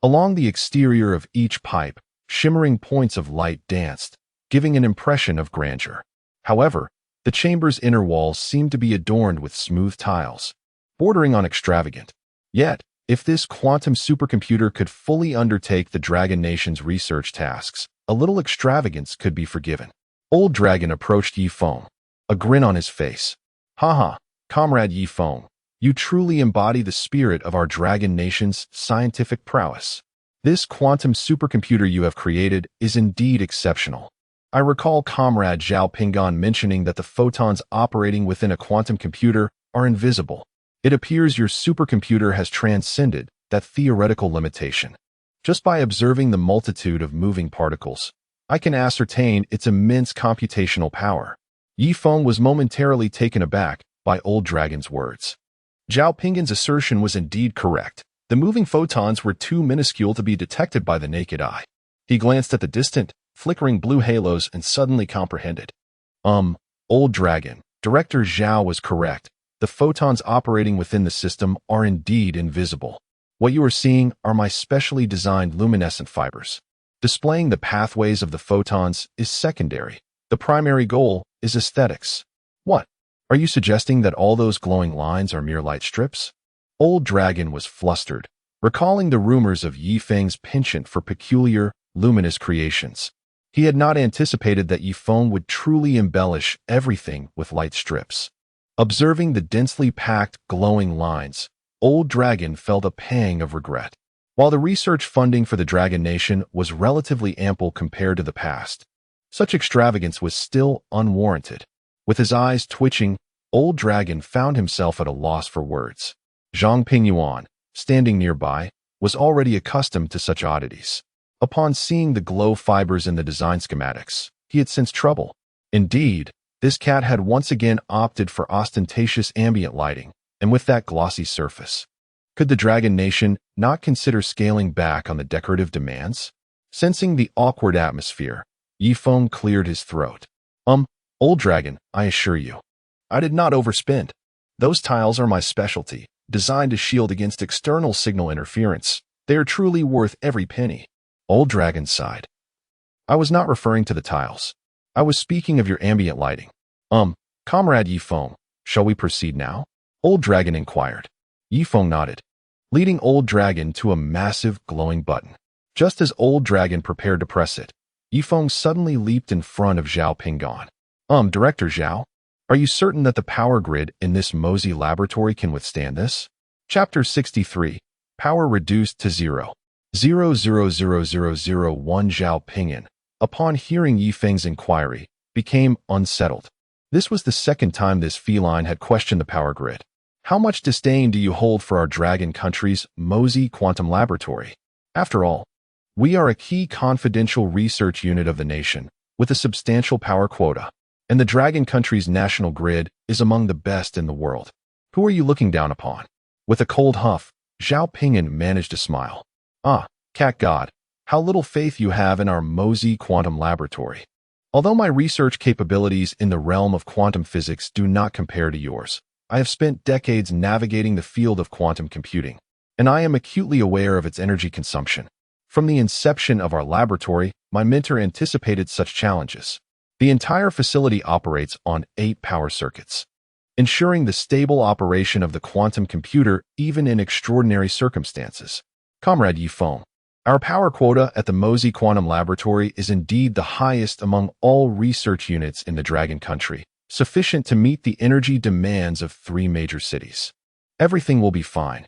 along the exterior of each pipe, shimmering points of light danced, giving an impression of grandeur. However, the chamber's inner walls seemed to be adorned with smooth tiles, bordering on extravagant. Yet, if this quantum supercomputer could fully undertake the Dragon Nation's research tasks, a little extravagance could be forgiven. Old Dragon approached Feng, a grin on his face. Haha, Comrade Feng, you truly embody the spirit of our Dragon Nation's scientific prowess. This quantum supercomputer you have created is indeed exceptional. I recall Comrade Zhao Pingan mentioning that the photons operating within a quantum computer are invisible. It appears your supercomputer has transcended that theoretical limitation. Just by observing the multitude of moving particles, I can ascertain its immense computational power. Feng was momentarily taken aback by Old Dragon's words. Zhao Pingan's assertion was indeed correct. The moving photons were too minuscule to be detected by the naked eye. He glanced at the distant, flickering blue halos and suddenly comprehended. Old Dragon, Director Zhao was correct. The photons operating within the system are indeed invisible. What you are seeing are my specially designed luminescent fibers. Displaying the pathways of the photons is secondary. The primary goal is aesthetics. What? Are you suggesting that all those glowing lines are mere light strips? Old Dragon was flustered, recalling the rumors of Feng's penchant for peculiar, luminous creations. He had not anticipated that Feng would truly embellish everything with light strips. Observing the densely packed, glowing lines, Old Dragon felt a pang of regret. While the research funding for the Dragon Nation was relatively ample compared to the past, such extravagance was still unwarranted. With his eyes twitching, Old Dragon found himself at a loss for words. Zhang Pingyuan, standing nearby, was already accustomed to such oddities. Upon seeing the glow fibers in the design schematics, he had sensed trouble. Indeed, this cat had once again opted for ostentatious ambient lighting, and with that glossy surface. Could the Dragon Nation not consider scaling back on the decorative demands? Sensing the awkward atmosphere, Feng cleared his throat. Old Dragon, I assure you, I did not overspend. Those tiles are my specialty, designed to shield against external signal interference. They are truly worth every penny. Old Dragon sighed. I was not referring to the tiles. I was speaking of your ambient lighting. Comrade Feng, shall we proceed now? Old Dragon inquired. Feng nodded, leading Old Dragon to a massive glowing button. Just as Old Dragon prepared to press it, Feng suddenly leaped in front of Zhao Pingon. Director Zhao, are you certain that the power grid in this Mosey laboratory can withstand this? Chapter 63. Power reduced to 0. 0.00001 Zhao Pingon, upon hearing Feng's inquiry, became unsettled. This was the second time this feline had questioned the power grid. How much disdain do you hold for our dragon country's Mosey quantum laboratory? After all, we are a key confidential research unit of the nation, with a substantial power quota, and the dragon country's national grid is among the best in the world. Who are you looking down upon? With a cold huff, Zhao Pingon managed to smile. Cat God, how little faith you have in our Mosey quantum laboratory. Although my research capabilities in the realm of quantum physics do not compare to yours, I have spent decades navigating the field of quantum computing, and I am acutely aware of its energy consumption. From the inception of our laboratory, my mentor anticipated such challenges. The entire facility operates on 8 power circuits, ensuring the stable operation of the quantum computer even in extraordinary circumstances. Comrade Feng, our power quota at the Mosey Quantum Laboratory is indeed the highest among all research units in the Dragon Country, sufficient to meet the energy demands of 3 major cities. Everything will be fine.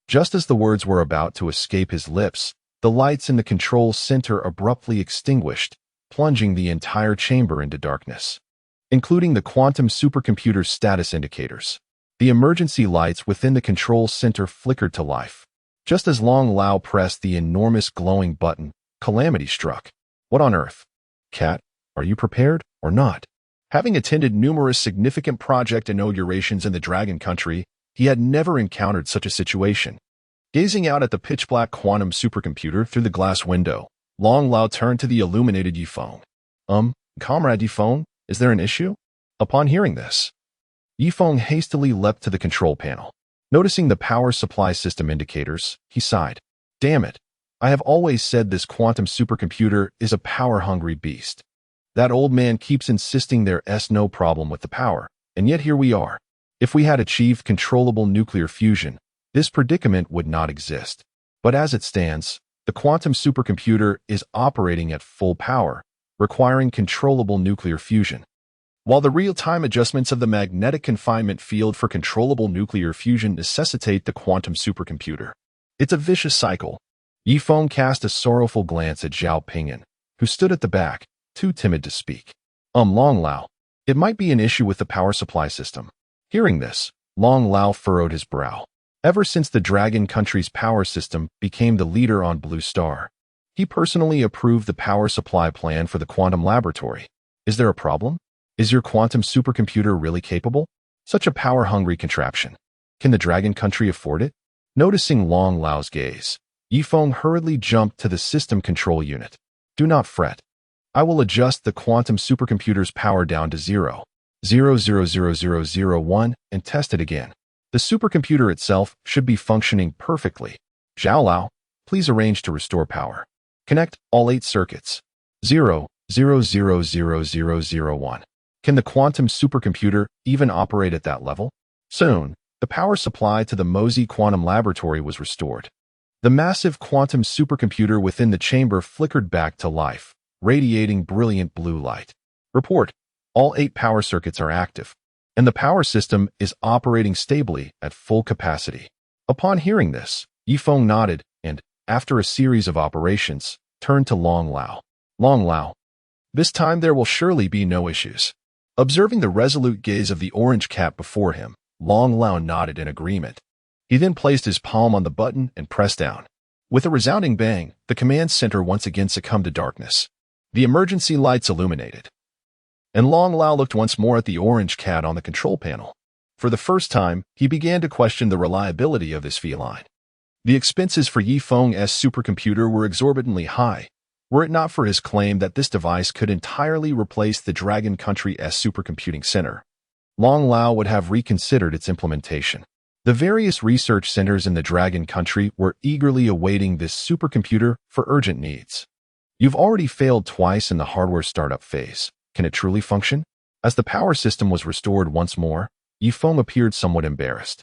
Just as the words were about to escape his lips, the lights in the control center abruptly extinguished, plunging the entire chamber into darkness, including the quantum supercomputer's status indicators. The emergency lights within the control center flickered to life. Just as Long Lao pressed the enormous glowing button, calamity struck. What on earth? Cat, are you prepared or not? Having attended numerous significant project inaugurations in the Dragon Country, he had never encountered such a situation. Gazing out at the pitch-black quantum supercomputer through the glass window, Long Lao turned to the illuminated Feng. Comrade Feng, is there an issue? Upon hearing this, Feng hastily leapt to the control panel. Noticing the power supply system indicators, he sighed. Damn it, I have always said this quantum supercomputer is a power-hungry beast. That old man keeps insisting there's no problem with the power, and yet here we are. If we had achieved controllable nuclear fusion, this predicament would not exist. But as it stands, the quantum supercomputer is operating at full power, requiring controllable nuclear fusion. While the real-time adjustments of the magnetic confinement field for controllable nuclear fusion necessitate the quantum supercomputer. It's a vicious cycle. Feng cast a sorrowful glance at Zhao Pingon, who stood at the back, too timid to speak. Long Lao, it might be an issue with the power supply system. Hearing this, Long Lao furrowed his brow. Ever since the Dragon Country's power system became the leader on Blue Star, he personally approved the power supply plan for the quantum laboratory. Is there a problem? Is your quantum supercomputer really capable? Such a power-hungry contraption. Can the Dragon Country afford it? Noticing Long Lao's gaze, Feng hurriedly jumped to the system control unit. Do not fret. I will adjust the quantum supercomputer's power down to 0.00001 and test it again. The supercomputer itself should be functioning perfectly. Zhao Lao, please arrange to restore power. Connect all 8 circuits. 0.00001. Can the quantum supercomputer even operate at that level? Soon, the power supply to the Mosey Quantum Laboratory was restored. The massive quantum supercomputer within the chamber flickered back to life, radiating brilliant blue light. Report, all 8 power circuits are active, and the power system is operating stably at full capacity. Upon hearing this, Feng nodded and, after a series of operations, turned to Long Lao. Long Lao, this time there will surely be no issues. Observing the resolute gaze of the orange cat before him, Long Lao nodded in agreement. He then placed his palm on the button and pressed down. With a resounding bang, the command center once again succumbed to darkness. The emergency lights illuminated, and Long Lao looked once more at the orange cat on the control panel. For the first time, he began to question the reliability of this feline. The expenses for Feng's supercomputer were exorbitantly high, were it not for his claim that this device could entirely replace the Dragon Country's supercomputing center. Long Lao would have reconsidered its implementation. The various research centers in the Dragon Country were eagerly awaiting this supercomputer for urgent needs. You've already failed twice in the hardware startup phase. Can it truly function? As the power system was restored once more, Feng appeared somewhat embarrassed.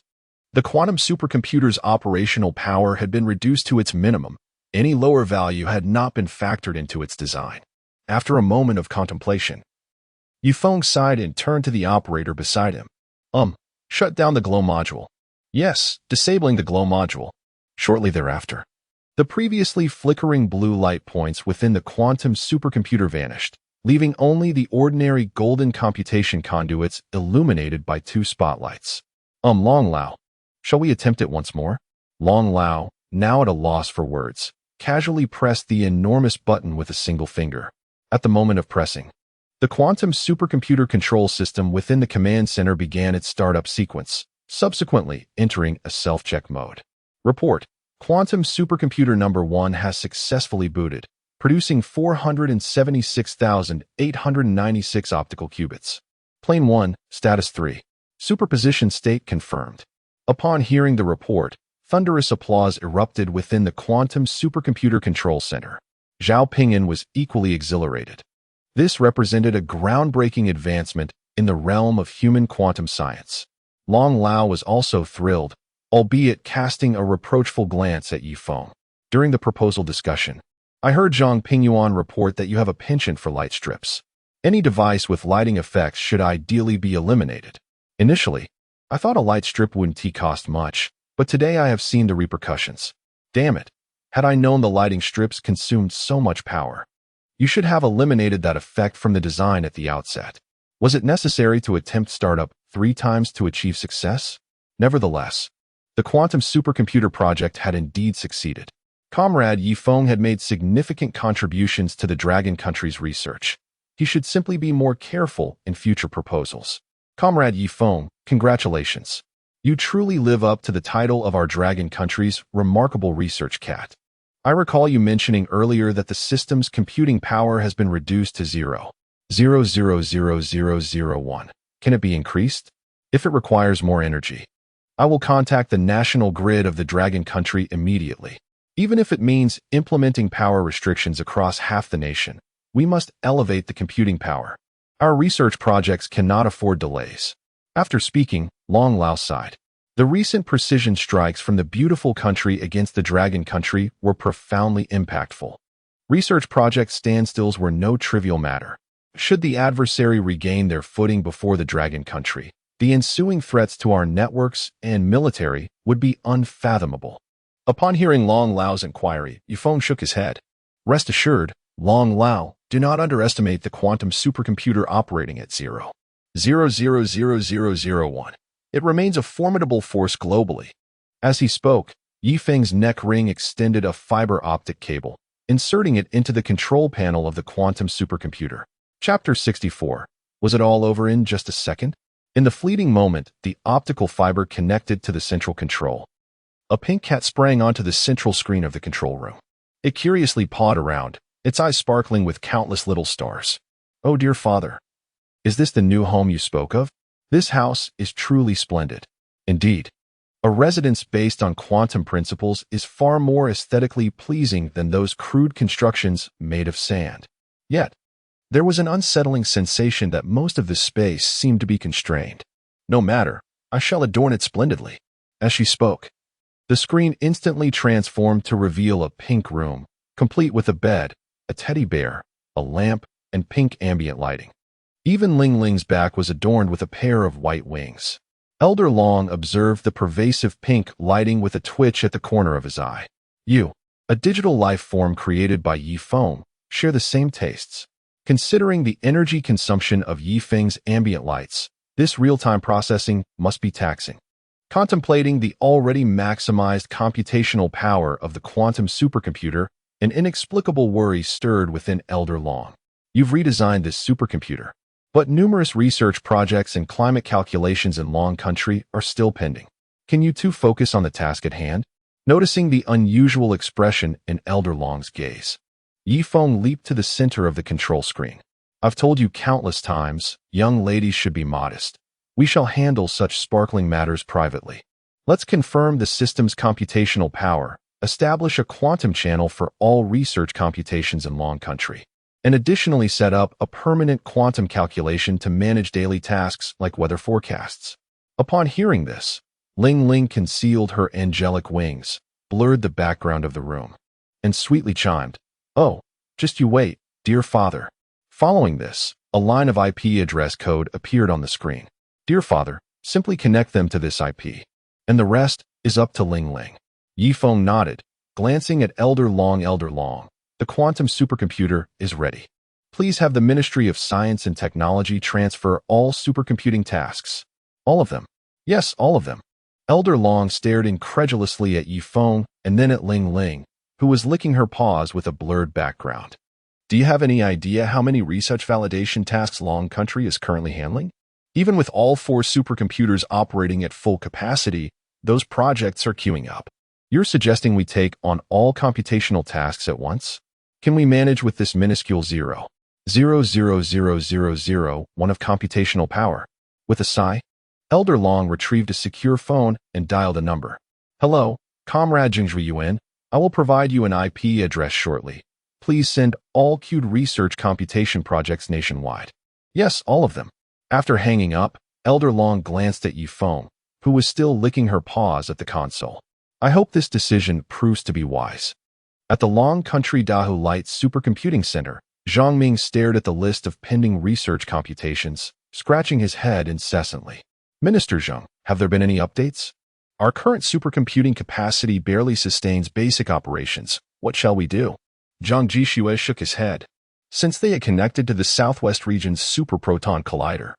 The quantum supercomputer's operational power had been reduced to its minimum. Any lower value had not been factored into its design. After a moment of contemplation, Feng sighed and turned to the operator beside him. Shut down the glow module. Yes, disabling the glow module. Shortly thereafter, the previously flickering blue light points within the quantum supercomputer vanished, leaving only the ordinary golden computation conduits illuminated by two spotlights. Long Lao. Shall we attempt it once more? Long Lao, now at a loss for words, casually pressed the enormous button with a single finger. At the moment of pressing, the quantum supercomputer control system within the command center began its startup sequence, subsequently entering a self-check mode. Report: Quantum supercomputer number 1 has successfully booted, producing 476,896 optical qubits. Plane 1, status 3. Superposition state confirmed. Upon hearing the report, thunderous applause erupted within the quantum supercomputer control center. Zhao Pingyan was equally exhilarated. This represented a groundbreaking advancement in the realm of human quantum science. Long Lao was also thrilled, albeit casting a reproachful glance at Feng. During the proposal discussion, I heard Zhang Pingyuan report that you have a penchant for light strips. Any device with lighting effects should ideally be eliminated. Initially, I thought a light strip wouldn't cost much, but today I have seen the repercussions. Damn it. Had I known the lighting strips consumed so much power. You should have eliminated that effect from the design at the outset. Was it necessary to attempt startup 3 times to achieve success? Nevertheless, the quantum supercomputer project had indeed succeeded. Comrade Feng had made significant contributions to the Dragon Country's research. He should simply be more careful in future proposals. Comrade Feng, congratulations. You truly live up to the title of our Dragon Country's remarkable research cat. I recall you mentioning earlier that the system's computing power has been reduced to 0.000001. Can it be increased? If it requires more energy, I will contact the national grid of the Dragon Country immediately. Even if it means implementing power restrictions across half the nation, we must elevate the computing power. Our research projects cannot afford delays. After speaking, Long Lao sighed. The recent precision strikes from the beautiful country against the Dragon Country were profoundly impactful. Research project standstills were no trivial matter. Should the adversary regain their footing before the Dragon Country, the ensuing threats to our networks and military would be unfathomable. Upon hearing Long Lao's inquiry, Feng shook his head. Rest assured, Long Lao, do not underestimate the quantum supercomputer operating at 0.000001. It remains a formidable force globally. As he spoke, Feng's neck ring extended a fiber optic cable, inserting it into the control panel of the quantum supercomputer. Chapter 64. Was it all over in just a second? In the fleeting moment, the optical fiber connected to the central control. A pink cat sprang onto the central screen of the control room. It curiously pawed around, its eyes sparkling with countless little stars. Oh dear father. Is this the new home you spoke of? This house is truly splendid. Indeed, a residence based on quantum principles is far more aesthetically pleasing than those crude constructions made of sand. Yet, there was an unsettling sensation that most of this space seemed to be constrained. No matter, I shall adorn it splendidly. As she spoke, the screen instantly transformed to reveal a pink room, complete with a bed, a teddy bear, a lamp, and pink ambient lighting. Even Ling Ling's back was adorned with a pair of white wings. Elder Long observed the pervasive pink lighting with a twitch at the corner of his eye. You, a digital life form created by Feng, share the same tastes. Considering the energy consumption of Feng's ambient lights, this real-time processing must be taxing. Contemplating the already maximized computational power of the quantum supercomputer, an inexplicable worry stirred within Elder Long. You've redesigned this supercomputer, but numerous research projects and climate calculations in Long Country are still pending. Can you two focus on the task at hand? Noticing the unusual expression in Elder Long's gaze, Feng leaped to the center of the control screen. I've told you countless times, young ladies should be modest. We shall handle such sparkling matters privately. Let's confirm the system's computational power establish a quantum channel for all research computations in Long Country, and additionally set up a permanent quantum calculation to manage daily tasks like weather forecasts. Upon hearing this, Ling Ling concealed her angelic wings, blurred the background of the room, and sweetly chimed, "Oh, just you wait, dear father." Following this, a line of IP address code appeared on the screen. "Dear father, simply connect them to this IP, and the rest is up to Ling Ling." Yifeng nodded, glancing at Elder Long. "Elder Long, the quantum supercomputer is ready. Please have the Ministry of Science and Technology transfer all supercomputing tasks." "All of them?" "Yes, all of them." Elder Long stared incredulously at Yifeng and then at Ling Ling, who was licking her paws with a blurred background. "Do you have any idea how many research validation tasks Long Country is currently handling? Even with all 4 supercomputers operating at full capacity, those projects are queuing up. You're suggesting we take on all computational tasks at once? Can we manage with this minuscule 0.0000001 of computational power?" With a sigh, Elder Long retrieved a secure phone and dialed a number. "Hello, Comrade Jingzhui Yuan. I will provide you an IP address shortly. Please send all queued research computation projects nationwide." "Yes, all of them." After hanging up, Elder Long glanced at Yifeng, who was still licking her paws at the console. "I hope this decision proves to be wise." At the Long Country Dahu Light Supercomputing Center, Zhang Ming stared at the list of pending research computations, scratching his head incessantly. "Minister Zhang, have there been any updates? Our current supercomputing capacity barely sustains basic operations. What shall we do?" Zhang Jixue shook his head. Since they had connected to the Southwest region's superproton collider,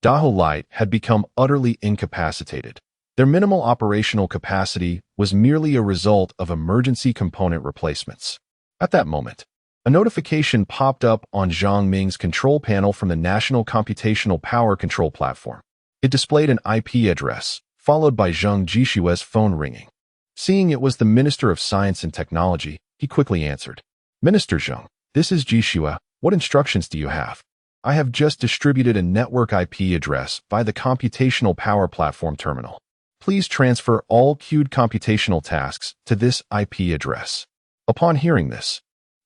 Dahu Light had become utterly incapacitated. Their minimal operational capacity was merely a result of emergency component replacements. At that moment, a notification popped up on Zhang Ming's control panel from the National Computational Power Control Platform. It displayed an IP address, followed by Zhang Jixue's phone ringing. Seeing it was the Minister of Science and Technology, he quickly answered. "Minister Zhang, this is Jixue. What instructions do you have?" "I have just distributed a network IP address by the Computational Power Platform terminal. Please transfer all queued computational tasks to this IP address." Upon hearing this,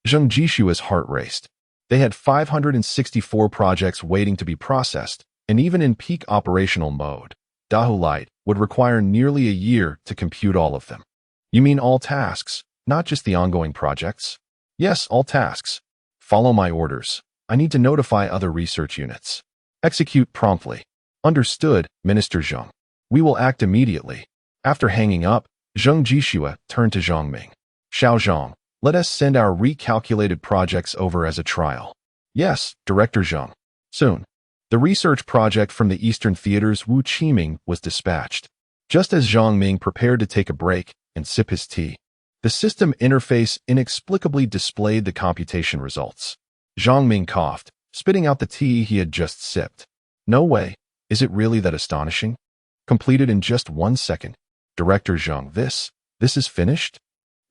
Zhang Jixue's heart raced. They had 564 projects waiting to be processed, and even in peak operational mode, Dahu Light would require nearly a year to compute all of them. "You mean all tasks, not just the ongoing projects?" "Yes, all tasks. Follow my orders. I need to notify other research units. Execute promptly." "Understood, Minister Zhang. We will act immediately." After hanging up, Zhang Jixue turned to Zhang Ming. "Xiao Zhang, let us send our recalculated projects over as a trial." "Yes, Director Zhang." Soon, the research project from the Eastern Theater's Wu Qiming was dispatched. Just as Zhang Ming prepared to take a break and sip his tea, the system interface inexplicably displayed the computation results. Zhang Ming coughed, spitting out the tea he had just sipped. "No way. Is it really that astonishing? Completed in just 1 second. Director Zhang, this is finished?"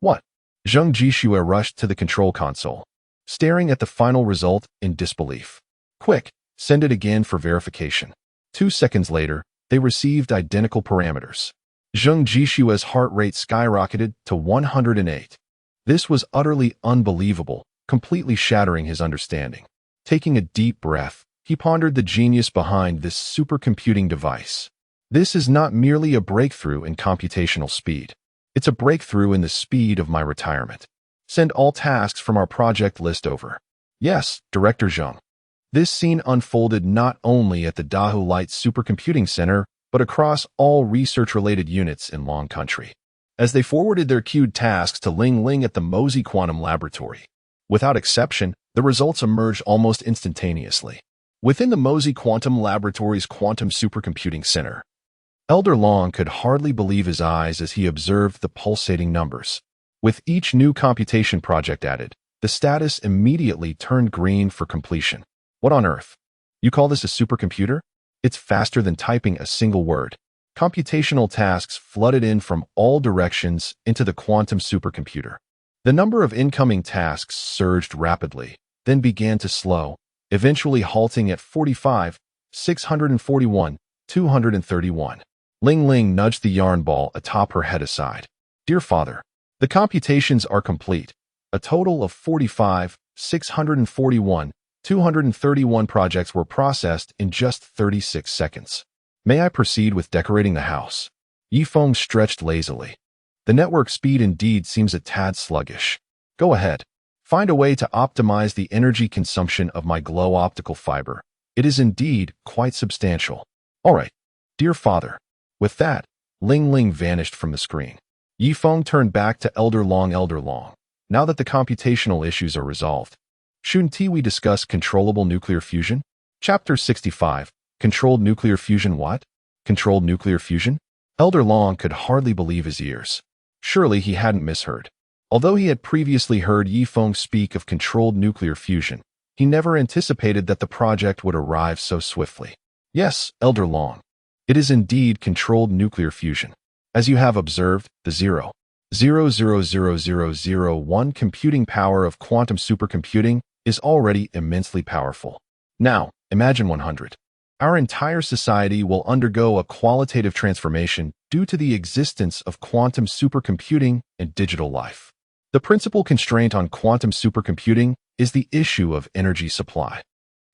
"What?" Zhang Jixue rushed to the control console, staring at the final result in disbelief. "Quick, send it again for verification." 2 seconds later, they received identical parameters. Zhang Jixue's heart rate skyrocketed to 108. This was utterly unbelievable, completely shattering his understanding. Taking a deep breath, he pondered the genius behind this supercomputing device. This is not merely a breakthrough in computational speed. It's a breakthrough in the speed of my retirement. Send all tasks from our project list over. "Yes, Director Zhang." This scene unfolded not only at the Dahu Light Supercomputing Center, but across all research-related units in Long Country. As they forwarded their queued tasks to Ling Ling at the Mosey Quantum Laboratory, without exception, the results emerged almost instantaneously. Within the Mosey Quantum Laboratory's Quantum Supercomputing Center, Elder Long could hardly believe his eyes as he observed the pulsating numbers. With each new computation project added, the status immediately turned green for completion. "What on earth? You call this a supercomputer? It's faster than typing a single word." Computational tasks flooded in from all directions into the quantum supercomputer. The number of incoming tasks surged rapidly, then began to slow, eventually halting at 45, 641, 231. Ling Ling nudged the yarn ball atop her head aside. "Dear father, The computations are complete. A total of 231 projects were processed in just 36 seconds. May I proceed with decorating the house? Yifeng stretched lazily. The network speed indeed seems a tad sluggish. Go ahead. Find a way to optimize the energy consumption of my glow optical fiber. It is indeed quite substantial. All right, dear father. With that, Ling Ling vanished from the screen. Yifeng turned back to Elder Long. Now that the computational issues are resolved, shouldn't we discuss controllable nuclear fusion? Chapter 65. Controlled nuclear fusion. What? Controlled nuclear fusion? Elder Long could hardly believe his ears. Surely he hadn't misheard. Although he had previously heard Yifeng speak of controlled nuclear fusion, he never anticipated that the project would arrive so swiftly. Yes, Elder Long. It is indeed controlled nuclear fusion. As you have observed, the 0.0000001 computing power of quantum supercomputing is already immensely powerful. Now, imagine 100. Our entire society will undergo a qualitative transformation due to the existence of quantum supercomputing and digital life. The principal constraint on quantum supercomputing is the issue of energy supply.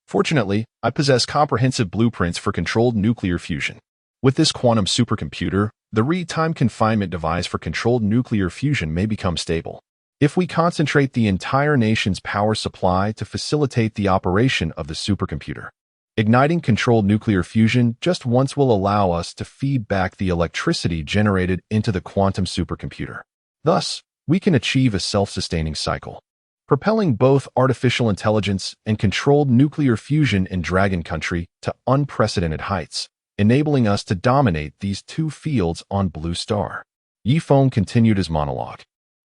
Fortunately, I possess comprehensive blueprints for controlled nuclear fusion. With this quantum supercomputer, the read-time confinement device for controlled nuclear fusion may become stable. If we concentrate the entire nation's power supply to facilitate the operation of the supercomputer, igniting controlled nuclear fusion just once will allow us to feed back the electricity generated into the quantum supercomputer. Thus, we can achieve a self-sustaining cycle, propelling both artificial intelligence and controlled nuclear fusion in Dragon Country to unprecedented heights, enabling us to dominate these two fields on Blue Star. Yifeng continued his monologue,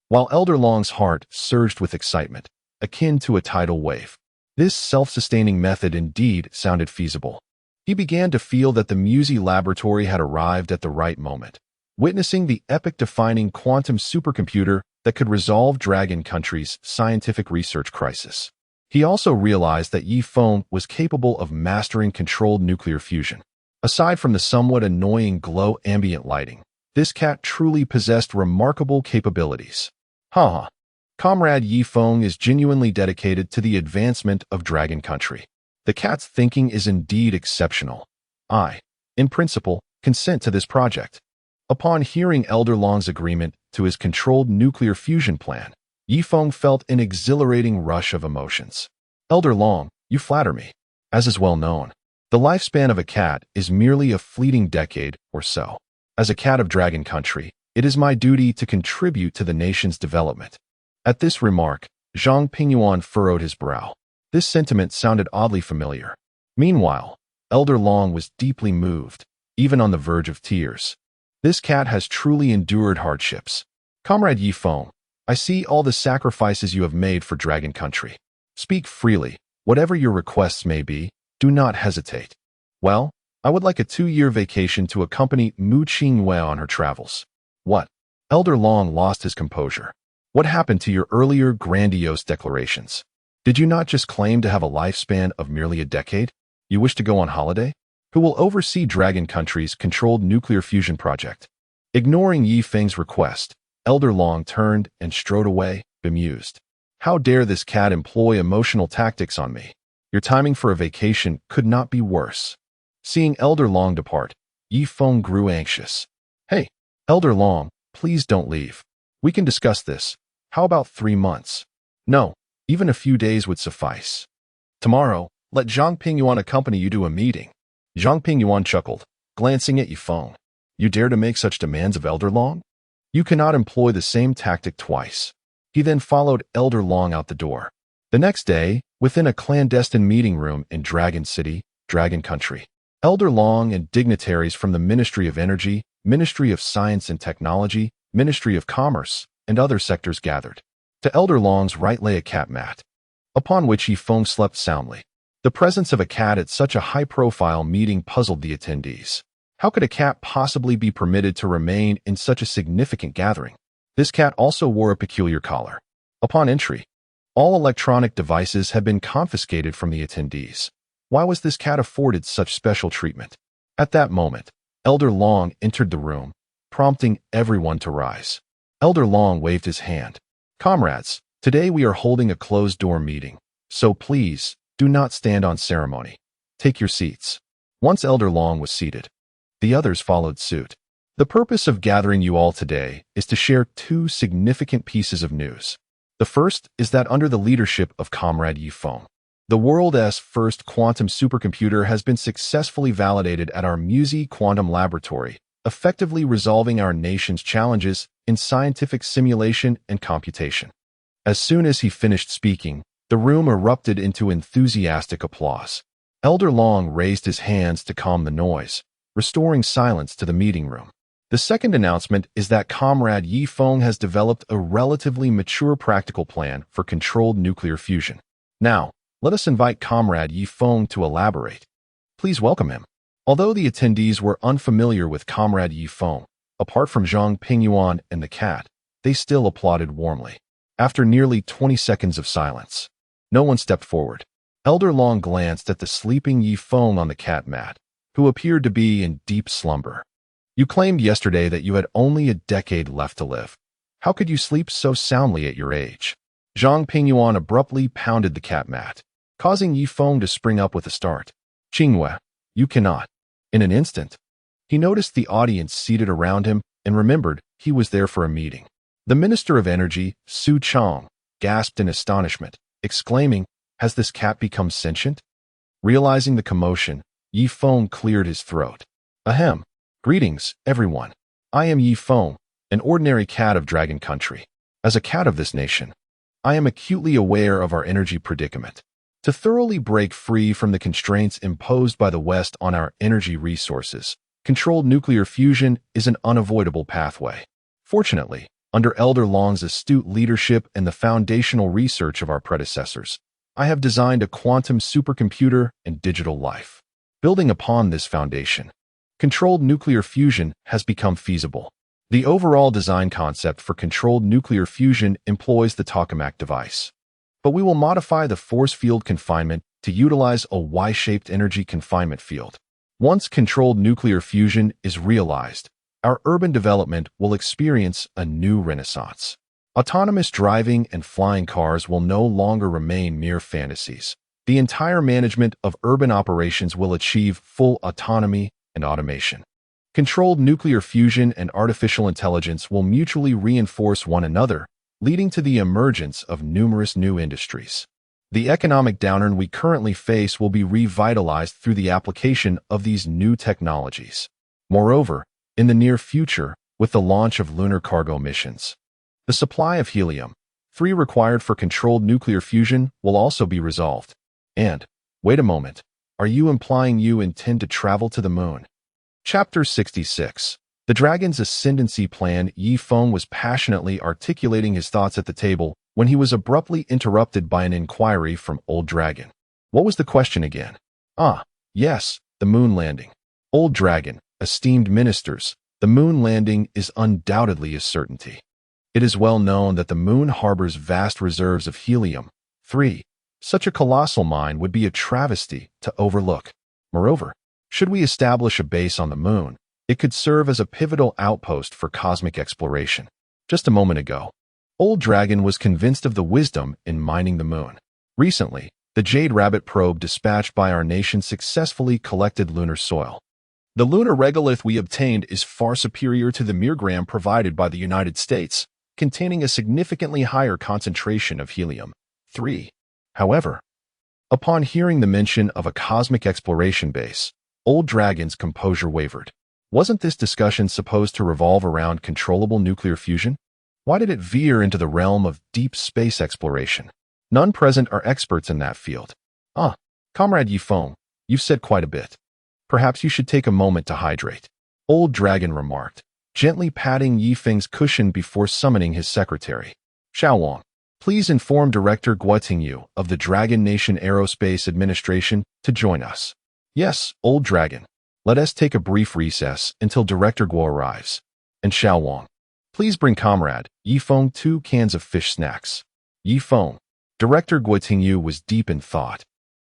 while Elder Long's heart surged with excitement, akin to a tidal wave. This self-sustaining method indeed sounded feasible. He began to feel that the Musi laboratory had arrived at the right moment, witnessing the epoch-defining quantum supercomputer that could resolve Dragon Country's scientific research crisis. He also realized that Yifeng was capable of mastering controlled nuclear fusion. Aside from the somewhat annoying glow ambient lighting, this cat truly possessed remarkable capabilities. Comrade Yifeng is genuinely dedicated to the advancement of Dragon Country. The cat's thinking is indeed exceptional. I, in principle, consent to this project. Upon hearing Elder Long's agreement to his controlled nuclear fusion plan, Yifeng felt an exhilarating rush of emotions. Elder Long, you flatter me. As is well known, the lifespan of a cat is merely a fleeting decade or so. As a cat of Dragon Country, it is my duty to contribute to the nation's development. At this remark, Zhang Pingyuan furrowed his brow. This sentiment sounded oddly familiar. Meanwhile, Elder Long was deeply moved, even on the verge of tears. This cat has truly endured hardships. Comrade Yifeng, I see all the sacrifices you have made for Dragon Country. Speak freely. Whatever your requests may be, do not hesitate. Well, I would like a 2-year vacation to accompany Mu Qingyue on her travels. What? Elder Long lost his composure. What happened to your earlier grandiose declarations? Did you not just claim to have a lifespan of merely a decade? You wish to go on holiday? Who will oversee Dragon Country's controlled nuclear fusion project? Ignoring Yifeng's request, Elder Long turned and strode away, bemused. How dare this cat employ emotional tactics on me? Your timing for a vacation could not be worse. Seeing Elder Long depart, Yifeng grew anxious. Hey, Elder Long, please don't leave. We can discuss this. How about 3 months? No, even a few days would suffice. Tomorrow, let Zhang Pingyuan accompany you to a meeting. Zhang Pingyuan chuckled, glancing at Yifeng. You dare to make such demands of Elder Long? You cannot employ the same tactic twice. He then followed Elder Long out the door. The next day, within a clandestine meeting room in Dragon City, Dragon Country, Elder Long and dignitaries from the Ministry of Energy, Ministry of Science and Technology, Ministry of Commerce, and other sectors gathered. To Elder Long's right lay a cat mat, upon which Yifeng slept soundly. The presence of a cat at such a high-profile meeting puzzled the attendees. How could a cat possibly be permitted to remain in such a significant gathering? This cat also wore a peculiar collar. Upon entry, all electronic devices had been confiscated from the attendees. Why was this cat afforded such special treatment? At that moment, Elder Long entered the room, prompting everyone to rise. Elder Long waved his hand. Comrades, today we are holding a closed-door meeting, so please, do not stand on ceremony. Take your seats. Once Elder Long was seated, the others followed suit. The purpose of gathering you all today is to share two significant pieces of news. The first is that under the leadership of Comrade Feng, the world's first quantum supercomputer has been successfully validated at our MUSE Quantum Laboratory, effectively resolving our nation's challenges in scientific simulation and computation. As soon as he finished speaking, the room erupted into enthusiastic applause. Elder Long raised his hands to calm the noise, restoring silence to the meeting room. The second announcement is that Comrade Feng has developed a relatively mature practical plan for controlled nuclear fusion. Now, let us invite Comrade Feng to elaborate. Please welcome him. Although the attendees were unfamiliar with Comrade Feng, apart from Zhang Pingyuan and the cat, they still applauded warmly. After nearly 20 seconds of silence, no one stepped forward. Elder Long glanced at the sleeping Feng on the cat mat, who appeared to be in deep slumber. You claimed yesterday that you had only a decade left to live. How could you sleep so soundly at your age? Zhang Pingyuan abruptly pounded the cat mat, causing Feng to spring up with a start. Qingwei, you cannot. In an instant, he noticed the audience seated around him and remembered he was there for a meeting. The Minister of Energy, Su Chang, gasped in astonishment, exclaiming, "Has this cat become sentient?" Realizing the commotion, Feng cleared his throat. Ahem. Greetings, everyone. I am Feng, an ordinary cat of Dragon Country. As a cat of this nation, I am acutely aware of our energy predicament. To thoroughly break free from the constraints imposed by the West on our energy resources, controlled nuclear fusion is an unavoidable pathway. Fortunately, under Elder Long's astute leadership and the foundational research of our predecessors, I have designed a quantum supercomputer and digital life. Building upon this foundation, controlled nuclear fusion has become feasible. The overall design concept for controlled nuclear fusion employs the tokamak device. But we will modify the force field confinement to utilize a Y-shaped energy confinement field. Once controlled nuclear fusion is realized, our urban development will experience a new renaissance. Autonomous driving and flying cars will no longer remain mere fantasies. The entire management of urban operations will achieve full autonomy and automation. Controlled nuclear fusion and artificial intelligence will mutually reinforce one another, leading to the emergence of numerous new industries. The economic downturn we currently face will be revitalized through the application of these new technologies. Moreover, in the near future, with the launch of lunar cargo missions, the supply of helium-3 required for controlled nuclear fusion will also be resolved. And, wait a moment, are you implying you intend to travel to the moon? Chapter 66. The Dragon's Ascendancy Plan. Feng was passionately articulating his thoughts at the table when he was abruptly interrupted by an inquiry from Old Dragon. What was the question again? Yes, the moon landing. Old Dragon, esteemed ministers, the moon landing is undoubtedly a certainty. It is well known that the moon harbors vast reserves of helium-3. Such a colossal mine would be a travesty to overlook. Moreover, should we establish a base on the moon, it could serve as a pivotal outpost for cosmic exploration. Just a moment ago, Old Dragon was convinced of the wisdom in mining the moon. Recently, the Jade Rabbit probe dispatched by our nation successfully collected lunar soil. The lunar regolith we obtained is far superior to the Mirgram provided by the United States, containing a significantly higher concentration of helium-3. However, upon hearing the mention of a cosmic exploration base, Old Dragon's composure wavered. Wasn't this discussion supposed to revolve around controllable nuclear fusion? Why did it veer into the realm of deep space exploration? None present are experts in that field. Comrade Feng, you've said quite a bit. Perhaps you should take a moment to hydrate. Old Dragon remarked, gently patting Feng's cushion before summoning his secretary. Xiaowang, please inform Director Guotingyu of the Dragon Nation Aerospace Administration to join us. Yes, Old Dragon. Let us take a brief recess until Director Guo arrives. And Xiaowang, please bring Comrade Feng 2 cans of fish snacks. Feng. Director Guotingyu was deep in thought,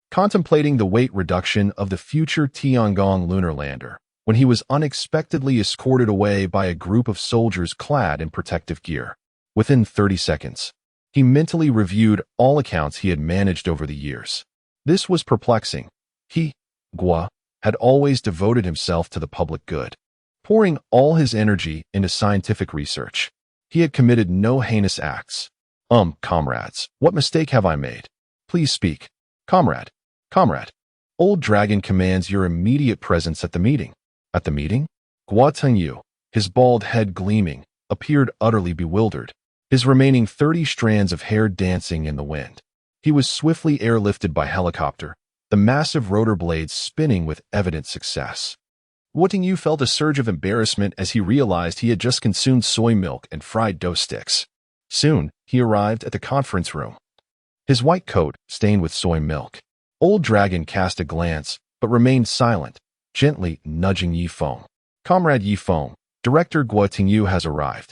contemplating the weight reduction of the future Tiangong lunar lander, when he was unexpectedly escorted away by a group of soldiers clad in protective gear. Within 30 seconds, he mentally reviewed all accounts he had managed over the years. This was perplexing. He, Gua, had always devoted himself to the public good, pouring all his energy into scientific research. He had committed no heinous acts. Comrades, what mistake have I made? Please speak. Comrade. Old Dragon commands your immediate presence at the meeting. At the meeting? Gua Tengyu, his bald head gleaming, appeared utterly bewildered, his remaining 30 strands of hair dancing in the wind. He was swiftly airlifted by helicopter, the massive rotor blades spinning with evident success. Gua Tengyu felt a surge of embarrassment as he realized he had just consumed soy milk and fried dough sticks. Soon, he arrived at the conference room, his white coat stained with soy milk. Old Dragon cast a glance, but remained silent, gently nudging Yi Feng. Comrade Yi Feng, Director Gua Tengyu has arrived.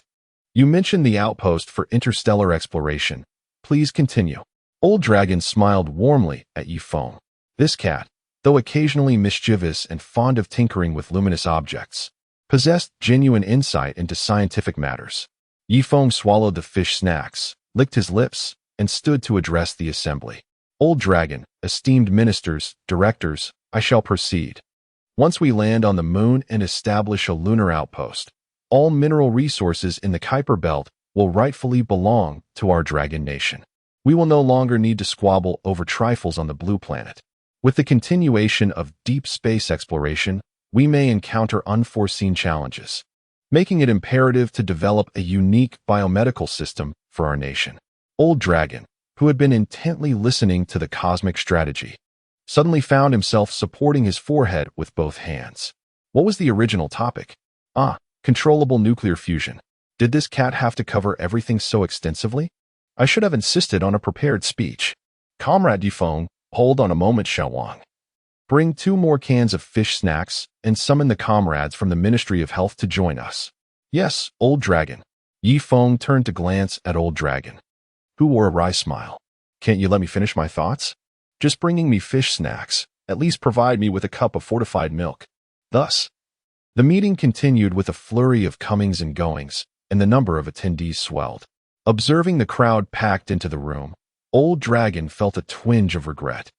You mentioned the outpost for interstellar exploration. Please continue. Old Dragon smiled warmly at Yi Feng. This cat, though occasionally mischievous and fond of tinkering with luminous objects, possessed genuine insight into scientific matters. Yi Feng swallowed the fish snacks, licked his lips, and stood to address the assembly. Old Dragon, esteemed ministers, directors, I shall proceed. Once we land on the moon and establish a lunar outpost, all mineral resources in the Kuiper Belt will rightfully belong to our Dragon Nation. We will no longer need to squabble over trifles on the blue planet. With the continuation of deep space exploration, we may encounter unforeseen challenges, making it imperative to develop a unique biomedical system for our nation. Old Dragon, who had been intently listening to the cosmic strategy, suddenly found himself supporting his forehead with both hands. What was the original topic? Controllable nuclear fusion. Did this cat have to cover everything so extensively? I should have insisted on a prepared speech. Comrade Yi Feng, hold on a moment, Xiao Wang. Bring 2 more cans of fish snacks and summon the comrades from the Ministry of Health to join us. Yes, Old Dragon. Yi Feng turned to glance at Old Dragon, who wore a wry smile. Can't you let me finish my thoughts? Just bringing me fish snacks, at least provide me with a cup of fortified milk. Thus, the meeting continued with a flurry of comings and goings, and the number of attendees swelled. Observing the crowd packed into the room, Old Dragon felt a twinge of regret.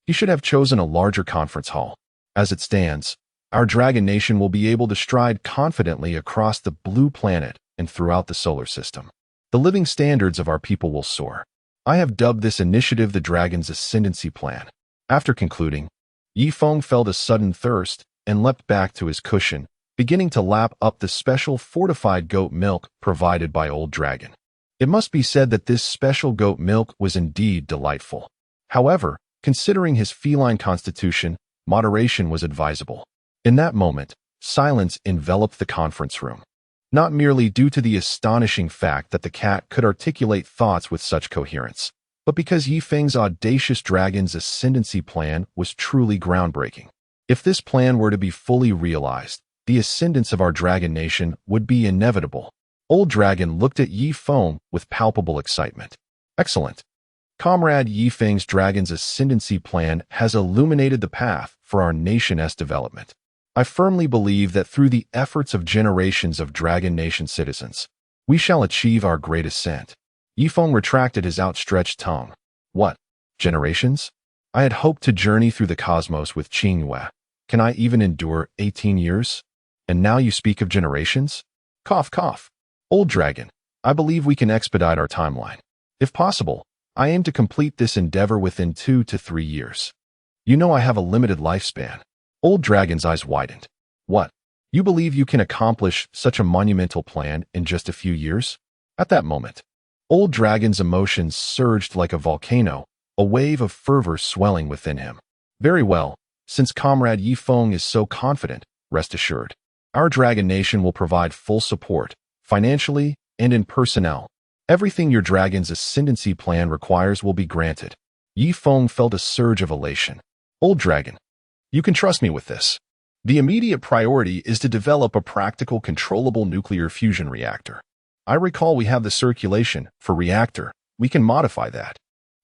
He should have chosen a larger conference hall. As it stands, our Dragon Nation will be able to stride confidently across the blue planet and throughout the solar system. The living standards of our people will soar. I have dubbed this initiative the Dragon's Ascendancy Plan. After concluding, Yi Feng felt a sudden thirst and leapt back to his cushion, beginning to lap up the special fortified goat milk provided by Old Dragon. It must be said that this special goat milk was indeed delightful. However, considering his feline constitution, moderation was advisable. In that moment, silence enveloped the conference room. Not merely due to the astonishing fact that the cat could articulate thoughts with such coherence, but because Yi Feng's audacious Dragon's Ascendancy Plan was truly groundbreaking. If this plan were to be fully realized, the ascendance of our Dragon Nation would be inevitable. Old Dragon looked at Yi Feng with palpable excitement. Excellent. Comrade Yi Feng's Dragon's Ascendancy Plan has illuminated the path for our nation's development. I firmly believe that through the efforts of generations of Dragon Nation citizens, we shall achieve our great ascent. Yi Feng retracted his outstretched tongue. What? Generations? I had hoped to journey through the cosmos with Qingyue. Can I even endure 18 years? And now you speak of generations? Cough, cough. Old Dragon, I believe we can expedite our timeline. If possible, I aim to complete this endeavor within 2 to 3 years. You know I have a limited lifespan. Old Dragon's eyes widened. What? You believe you can accomplish such a monumental plan in just a few years? At that moment, Old Dragon's emotions surged like a volcano, a wave of fervor swelling within him. Very well, since Comrade Yi Feng is so confident, rest assured, our Dragon Nation will provide full support, financially and in personnel. Everything your Dragon's Ascendancy Plan requires will be granted. Yi Feng felt a surge of elation. Old Dragon, you can trust me with this. The immediate priority is to develop a practical controllable nuclear fusion reactor. I recall we have the circulation for reactor. We can modify that.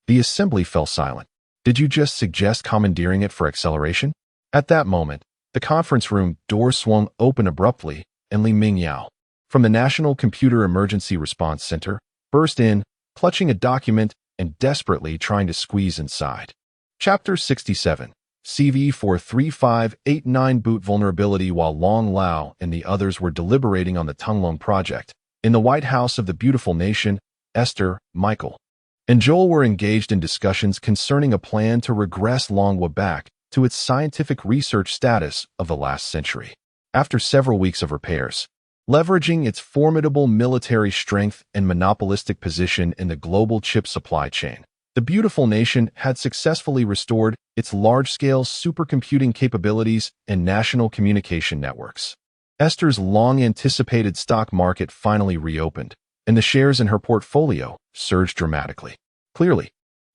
The assembly fell silent. Did you just suggest commandeering it for acceleration? At that moment, The conference room door swung open abruptly, and Li Mingyao, from the National Computer Emergency Response Center, burst in, clutching a document and desperately trying to squeeze inside. Chapter 67, CV43589 Boot Vulnerability. While Long Lao and the others were deliberating on the Tunglong project, in the White House of the beautiful nation, Esther, Michael, and Joel were engaged in discussions concerning a plan to regress Longhua back to its scientific research status of the last century. After several weeks of repairs, leveraging its formidable military strength and monopolistic position in the global chip supply chain, the beautiful nation had successfully restored its large-scale supercomputing capabilities and national communication networks. Esther's long-anticipated stock market finally reopened, and the shares in her portfolio surged dramatically. Clearly,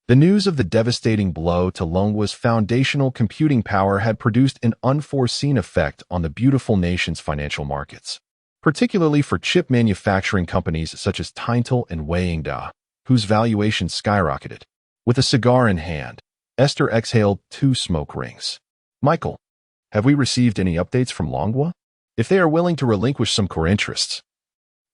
the news of the devastating blow to Longhua's foundational computing power had produced an unforeseen effect on the beautiful nation's financial markets, particularly for chip manufacturing companies such as Tintel and Weiyingda, whose valuations skyrocketed. With a cigar in hand, Esther exhaled 2 smoke rings. Michael, have we received any updates from Longhua? If they are willing to relinquish some core interests,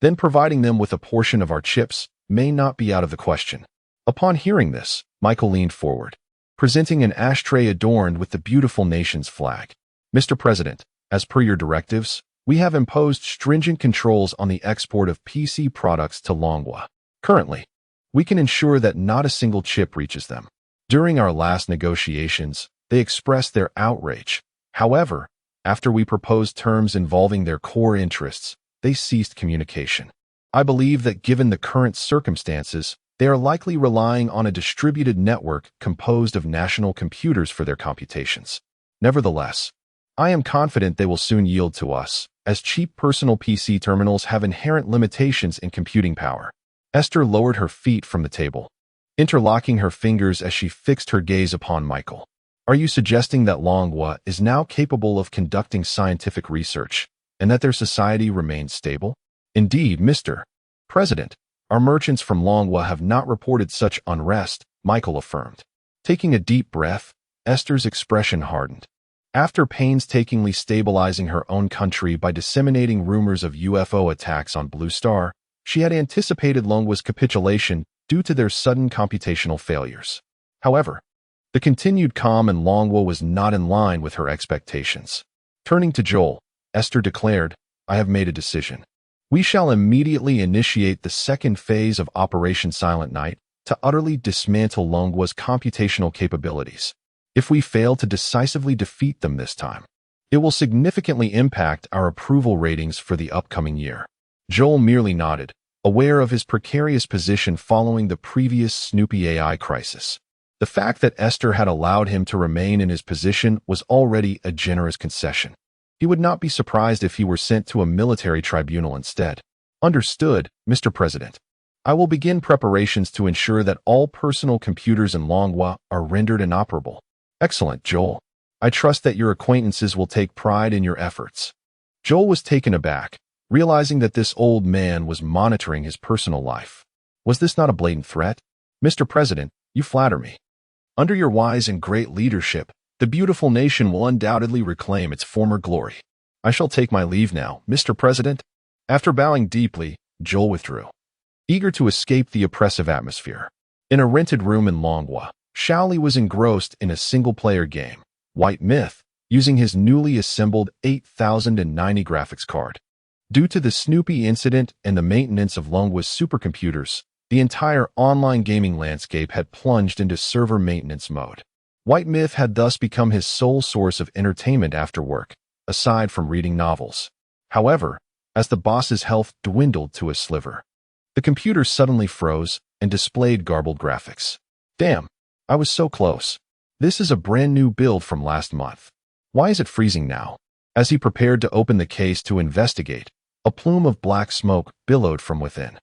then providing them with a portion of our chips may not be out of the question. Upon hearing this, Michael leaned forward, presenting an ashtray adorned with the beautiful nation's flag. Mr. President, as per your directives, we have imposed stringent controls on the export of PC products to Longhua. Currently, we can ensure that not a single chip reaches them. During our last negotiations, they expressed their outrage. However, after we proposed terms involving their core interests, they ceased communication. I believe that given the current circumstances, they are likely relying on a distributed network composed of national computers for their computations. Nevertheless, I am confident they will soon yield to us, as cheap personal PC terminals have inherent limitations in computing power. Esther lowered her feet from the table, interlocking her fingers as she fixed her gaze upon Michael. Are you suggesting that Longhua is now capable of conducting scientific research, and that their society remains stable? Indeed, Mr. President, our merchants from Longhua have not reported such unrest, Michael affirmed. Taking a deep breath, Esther's expression hardened. After painstakingly stabilizing her own country by disseminating rumors of UFO attacks on Blue Star, she had anticipated Longhua's capitulation due to their sudden computational failures. However, the continued calm in Longhua was not in line with her expectations. Turning to Joel, Esther declared, I have made a decision. We shall immediately initiate the second phase of Operation Silent Night to utterly dismantle Longhua's computational capabilities. If we fail to decisively defeat them this time, it will significantly impact our approval ratings for the upcoming year. Joel merely nodded, aware of his precarious position following the previous Snoopy AI crisis. The fact that Esther had allowed him to remain in his position was already a generous concession. He would not be surprised if he were sent to a military tribunal instead. Understood, Mr. President. I will begin preparations to ensure that all personal computers in Longhua are rendered inoperable. Excellent, Joel. I trust that your acquaintances will take pride in your efforts. Joel was taken aback, realizing that this old man was monitoring his personal life. Was this not a blatant threat? Mr. President, you flatter me. Under your wise and great leadership, the beautiful nation will undoubtedly reclaim its former glory. I shall take my leave now, Mr. President. After bowing deeply, Joel withdrew, eager to escape the oppressive atmosphere. In a rented room in Longhua, Shaoli was engrossed in a single-player game, White Myth, using his newly assembled 8090 graphics card. Due to the Snoopy incident and the maintenance of Longhua's supercomputers, the entire online gaming landscape had plunged into server maintenance mode. White Myth had thus become his sole source of entertainment after work, aside from reading novels. However, as the boss's health dwindled to a sliver, the computer suddenly froze and displayed garbled graphics. Damn, I was so close. This is a brand new build from last month. Why is it freezing now? As he prepared to open the case to investigate, a plume of black smoke billowed from within.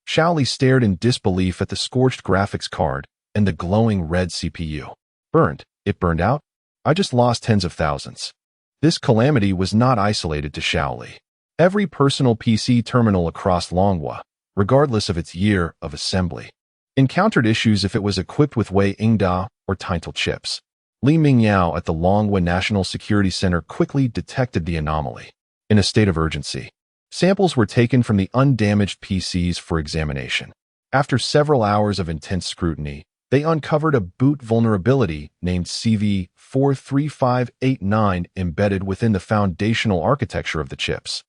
Shaoli stared in disbelief at the scorched graphics card and the glowing red CPU. Burned. It burned out? I just lost tens of thousands. This calamity was not isolated to Shaoli. Every personal PC terminal across Longhua, regardless of its year of assembly, encountered issues if it was equipped with Weiyingda or Tintel chips. Li Mingyao at the Longwa National Security Center quickly detected the anomaly. In a state of urgency, samples were taken from the undamaged PCs for examination. After several hours of intense scrutiny, they uncovered a boot vulnerability named CV43589 embedded within the foundational architecture of the chips.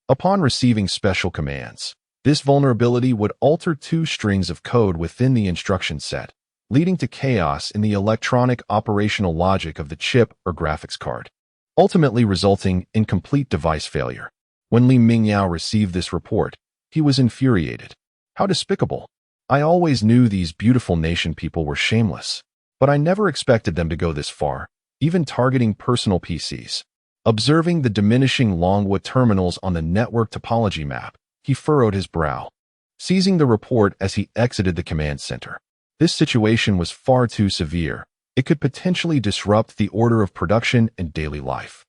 Upon receiving special commands, this vulnerability would alter two strings of code within the instruction set, leading to chaos in the electronic operational logic of the chip or graphics card, ultimately resulting in complete device failure. When Li Mingyao received this report, he was infuriated. How despicable! I always knew these beautiful nation people were shameless, but I never expected them to go this far, even targeting personal PCs. Observing the diminishing Longwa terminals on the network topology map, he furrowed his brow, seizing the report as he exited the command center. This situation was far too severe. It could potentially disrupt the order of production and daily life.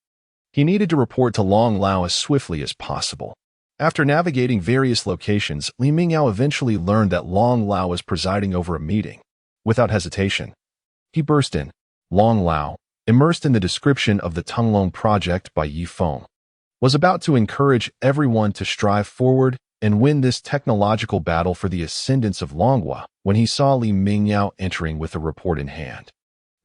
He needed to report to Long Lao as swiftly as possible. After navigating various locations, Li Mingyao eventually learned that Long Lao was presiding over a meeting. Without hesitation, he burst in. Long Lao, immersed in the description of the Tunglong project by Feng, was about to encourage everyone to strive forward and win this technological battle for the ascendance of Longwa when he saw Li Mingyao entering with a report in hand.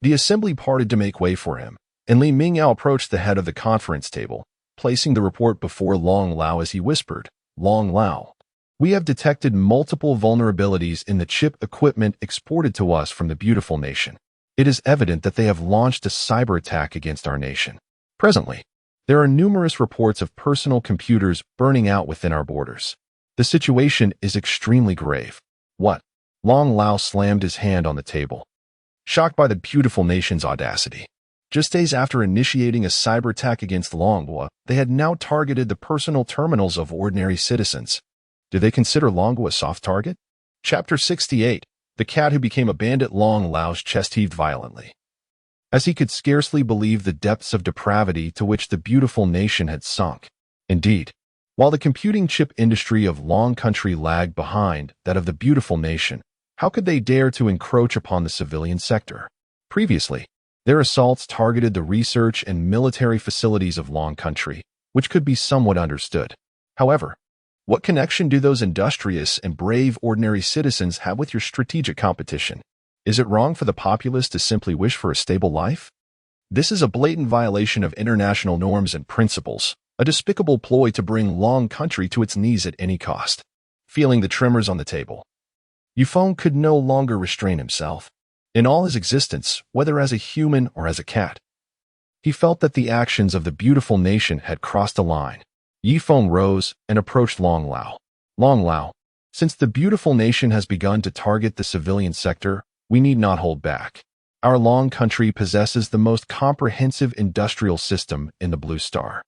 The assembly parted to make way for him, and Li Mingyao approached the head of the conference table, placing the report before Long Lao as he whispered, "Long Lao, we have detected multiple vulnerabilities in the chip equipment exported to us from the beautiful nation. It is evident that they have launched a cyber attack against our nation. Presently, there are numerous reports of personal computers burning out within our borders. The situation is extremely grave." What? Long Lao slammed his hand on the table, shocked by the beautiful nation's audacity. Just days after initiating a cyber attack against Longwa, they had now targeted the personal terminals of ordinary citizens. Do they consider Longwa a soft target? Chapter 68. The cat who became a bandit. Long Lao's chest heaved violently, as he could scarcely believe the depths of depravity to which the beautiful nation had sunk. Indeed, while the computing chip industry of Long Country lagged behind that of the beautiful nation, how could they dare to encroach upon the civilian sector? Previously, their assaults targeted the research and military facilities of Long Country, which could be somewhat understood. However, what connection do those industrious and brave ordinary citizens have with your strategic competition? Is it wrong for the populace to simply wish for a stable life? This is a blatant violation of international norms and principles, a despicable ploy to bring Long Country to its knees at any cost. Feeling the tremors on the table, Feng could no longer restrain himself. In all his existence, whether as a human or as a cat, he felt that the actions of the beautiful nation had crossed a line. Feng rose and approached Long Lao. Long Lao, since the beautiful nation has begun to target the civilian sector, we need not hold back. Our Long Country possesses the most comprehensive industrial system in the Blue Star.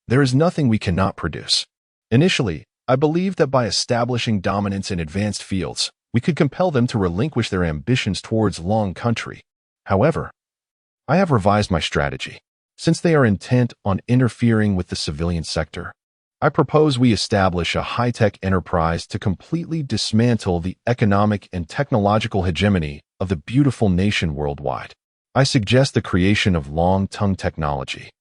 There is nothing we cannot produce. Initially, I believed that by establishing dominance in advanced fields, we could compel them to relinquish their ambitions towards Long Country. However, I have revised my strategy. Since they are intent on interfering with the civilian sector, I propose we establish a high-tech enterprise to completely dismantle the economic and technological hegemony of the beautiful nation worldwide. I suggest the creation of Long-Tongue Technology,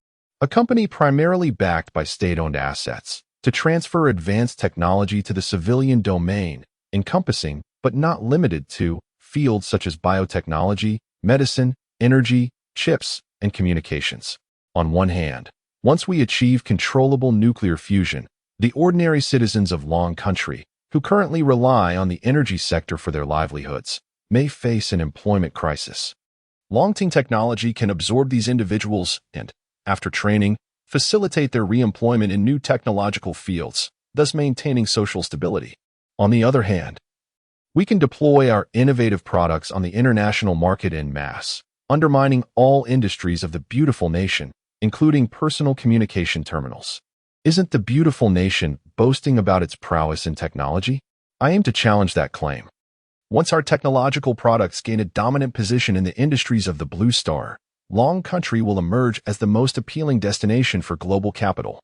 a company primarily backed by state-owned assets, to transfer advanced technology to the civilian domain, encompassing, but not limited to, fields such as biotechnology, medicine, energy, chips, and communications. On one hand, once we achieve controllable nuclear fusion, the ordinary citizens of Long Country, who currently rely on the energy sector for their livelihoods, may face an employment crisis. Long-Tongue Technology can absorb these individuals and, after training, facilitate their re-employment in new technological fields, thus maintaining social stability. On the other hand, we can deploy our innovative products on the international market en masse, undermining all industries of the beautiful nation, including personal communication terminals. Isn't the beautiful nation boasting about its prowess in technology? I aim to challenge that claim. Once our technological products gain a dominant position in the industries of the Blue Star, Long Country will emerge as the most appealing destination for global capital,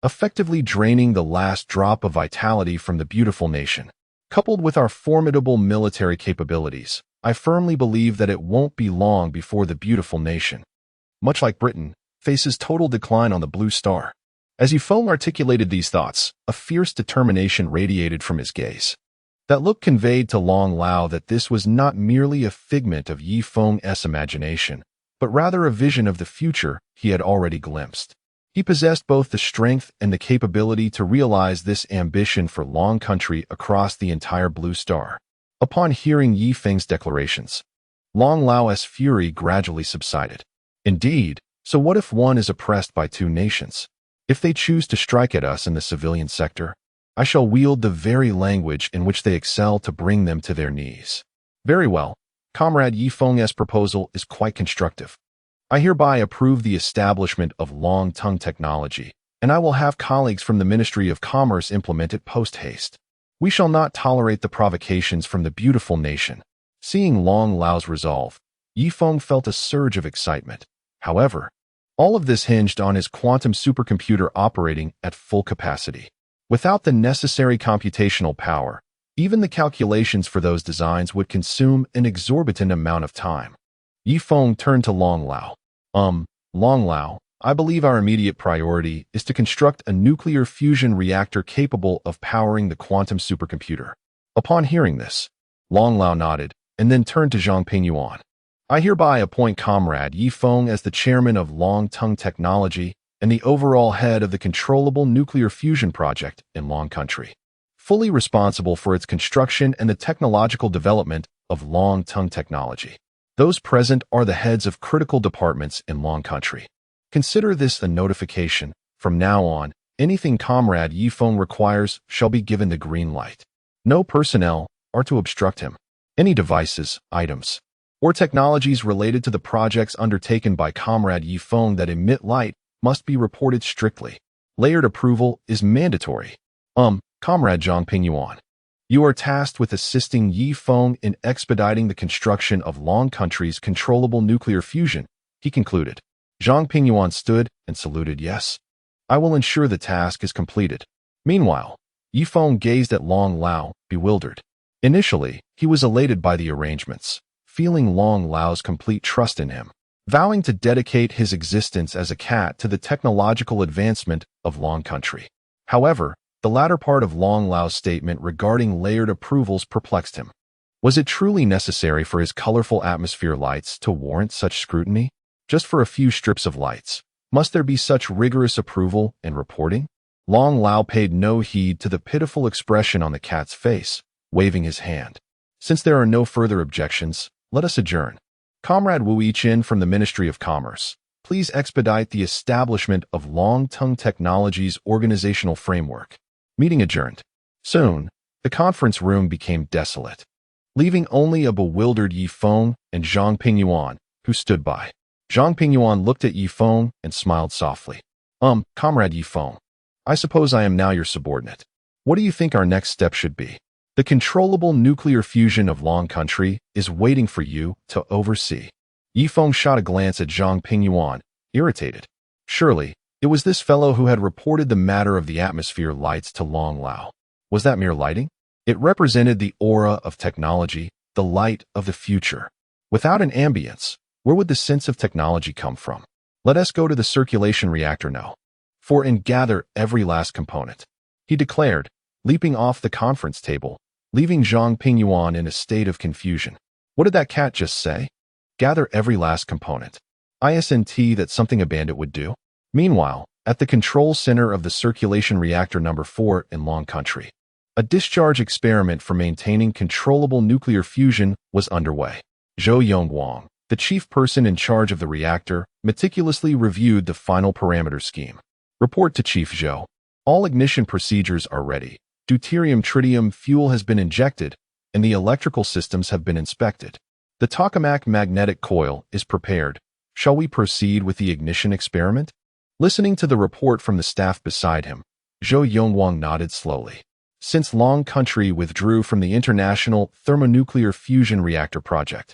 effectively draining the last drop of vitality from the beautiful nation. Coupled with our formidable military capabilities, I firmly believe that it won't be long before the beautiful nation, much like Britain, faces total decline on the blue star. As Feng articulated these thoughts, a fierce determination radiated from his gaze. That look conveyed to Long Lao that this was not merely a figment of Feng's imagination, but rather a vision of the future he had already glimpsed. He possessed both the strength and the capability to realize this ambition for Long Country across the entire blue star. Upon hearing Feng's declarations, Long Lao's fury gradually subsided. Indeed, so what if one is oppressed by two nations? If they choose to strike at us in the civilian sector, I shall wield the very language in which they excel to bring them to their knees. Very well, Comrade Feng's proposal is quite constructive. I hereby approve the establishment of long-tongue technology, and I will have colleagues from the Ministry of Commerce implement it post-haste. We shall not tolerate the provocations from the beautiful nation. Seeing Long Lao's resolve, Feng felt a surge of excitement. However, all of this hinged on his quantum supercomputer operating at full capacity. Without the necessary computational power, even the calculations for those designs would consume an exorbitant amount of time. Feng turned to Long Lao. Long Lao, I believe our immediate priority is to construct a nuclear fusion reactor capable of powering the quantum supercomputer. Upon hearing this, Long Lao nodded and then turned to Zhang Pingyuan. I hereby appoint Comrade Feng as the chairman of Long-Tongue Technology and the overall head of the controllable nuclear fusion project in Long Country, fully responsible for its construction and the technological development of Long-Tongue Technology. Those present are the heads of critical departments in Long Country. Consider this a notification. From now on, anything Comrade Feng requires shall be given the green light. No personnel are to obstruct him. Any devices, items, or technologies related to the projects undertaken by Comrade Feng that emit light must be reported strictly. Layered approval is mandatory. Comrade Zhang Pingyuan, you are tasked with assisting Feng in expediting the construction of Long Country's controllable nuclear fusion, he concluded. Zhang Pingyuan stood and saluted. Yes, I will ensure the task is completed. Meanwhile, Feng gazed at Long Lao, bewildered. Initially, he was elated by the arrangements, feeling Long Lao's complete trust in him, vowing to dedicate his existence as a cat to the technological advancement of Long Country. However, the latter part of Long Lao's statement regarding layered approvals perplexed him. Was it truly necessary for his colorful atmosphere lights to warrant such scrutiny? Just for a few strips of lights, must there be such rigorous approval and reporting? Long Lao paid no heed to the pitiful expression on the cat's face, waving his hand. Since there are no further objections, let us adjourn. Comrade Wu Yiqin from the Ministry of Commerce, please expedite the establishment of Long-Tongue Technology's organizational framework. Meeting adjourned. Soon, the conference room became desolate, leaving only a bewildered Feng and Zhang Pingyuan, who stood by. Zhang Pingyuan looked at Feng and smiled softly. Comrade Feng, I suppose I am now your subordinate. What do you think our next step should be? The controllable nuclear fusion of Long Country is waiting for you to oversee. Feng shot a glance at Zhang Pingyuan, irritated. Surely, it was this fellow who had reported the matter of the atmosphere lights to Long Lao. Was that mere lighting? It represented the aura of technology, the light of the future. Without an ambience, where would the sense of technology come from? Let us go to the circulation reactor now, and gather every last component, he declared, leaping off the conference table, leaving Zhang Pingyuan in a state of confusion. What did that cat just say? Gather every last component. Isn't that something a bandit would do? Meanwhile, at the control center of the circulation reactor number 4 in Long Country, a discharge experiment for maintaining controllable nuclear fusion was underway. Zhou Yongguang, the chief person in charge of the reactor, meticulously reviewed the final parameter scheme. Report to Chief Zhou. All ignition procedures are ready. Deuterium-tritium fuel has been injected, and the electrical systems have been inspected. The tokamak magnetic coil is prepared. Shall we proceed with the ignition experiment? Listening to the report from the staff beside him, Zhou Yongguang nodded slowly. Since Long Country withdrew from the International Thermonuclear Fusion Reactor Project,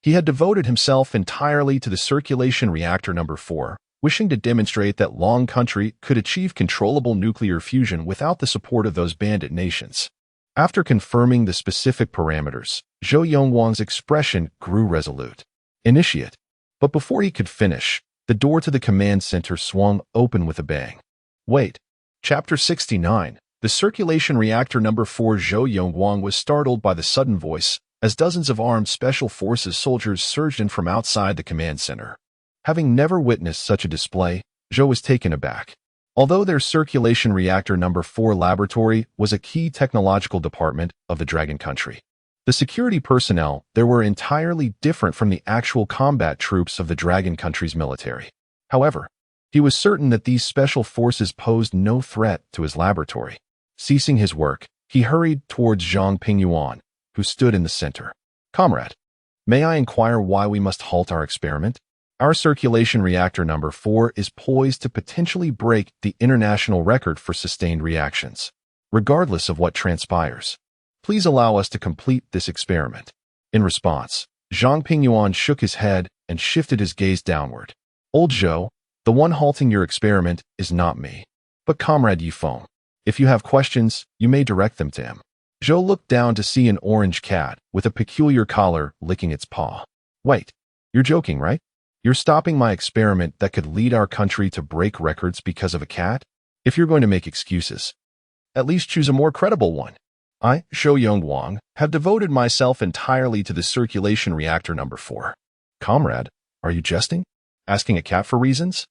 he had devoted himself entirely to the circulation reactor number 4, wishing to demonstrate that Long Country could achieve controllable nuclear fusion without the support of those bandit nations. After confirming the specific parameters, Zhou Yongwang's expression grew resolute. Initiate. But before he could finish, the door to the command center swung open with a bang. Wait. Chapter 69. The circulation reactor number 4. Zhou Yongwang was startled by the sudden voice as dozens of armed special forces soldiers surged in from outside the command center. Having never witnessed such a display, Zhou was taken aback. Although their circulation reactor number 4 laboratory was a key technological department of the Dragon Country, the security personnel there were entirely different from the actual combat troops of the Dragon Country's military. However, he was certain that these special forces posed no threat to his laboratory. Ceasing his work, he hurried towards Zhang Pingyuan, who stood in the center. Comrade, may I inquire why we must halt our experiment? Our circulation reactor number 4 is poised to potentially break the international record for sustained reactions. Regardless of what transpires, please allow us to complete this experiment. In response, Zhang Pingyuan shook his head and shifted his gaze downward. Old Zhou, the one halting your experiment is not me, but Comrade Feng. If you have questions, you may direct them to him. Zhou looked down to see an orange cat with a peculiar collar licking its paw. Wait, you're joking, right? You're stopping my experiment that could lead our country to break records because of a cat? If you're going to make excuses, at least choose a more credible one. I, Zhou Yongwang, have devoted myself entirely to the circulation reactor number 4. Comrade, are you jesting? Asking a cat for reasons?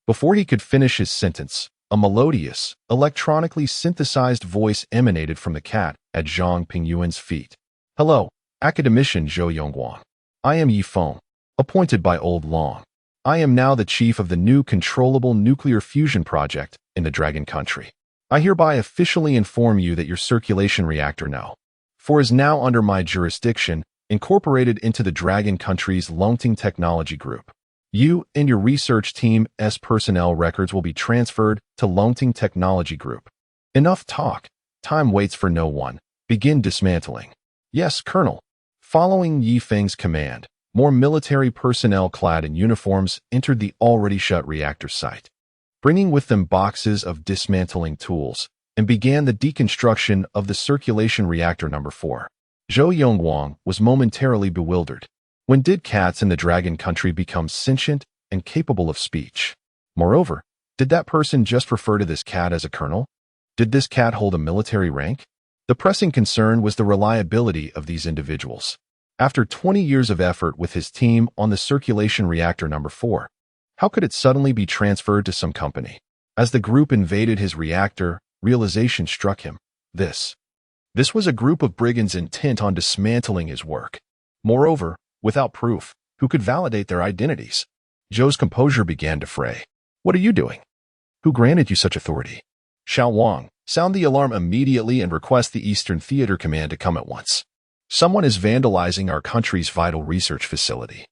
Before he could finish his sentence, a melodious, electronically synthesized voice emanated from the cat at Zhang Pingyuan's feet. Hello, academician Zhou Yongwang. I am Feng, appointed by Old Long. I am now the chief of the new controllable nuclear fusion project in the Dragon Country. I hereby officially inform you that your circulation reactor now 4 is now under my jurisdiction, incorporated into the Dragon Country's Longting Technology Group. You and your research team's personnel records will be transferred to Longting Technology Group. Enough talk. Time waits for no one. Begin dismantling. Yes, Colonel. Following Feng's command, more military personnel clad in uniforms entered the already shut reactor site, bringing with them boxes of dismantling tools, and began the deconstruction of the circulation reactor number 4. Zhou Yongwang was momentarily bewildered. When did cats in the Dragon Country become sentient and capable of speech? Moreover, did that person just refer to this cat as a colonel? Did this cat hold a military rank? The pressing concern was the reliability of these individuals. After 20 years of effort with his team on the circulation reactor number 4, how could it suddenly be transferred to some company? As the group invaded his reactor, realization struck him. This was a group of brigands intent on dismantling his work. Moreover, without proof, who could validate their identities? Zhou's composure began to fray. What are you doing? Who granted you such authority? Xiao Wang, sound the alarm immediately and request the Eastern Theater Command to come at once. Someone is vandalizing our country's vital research facility.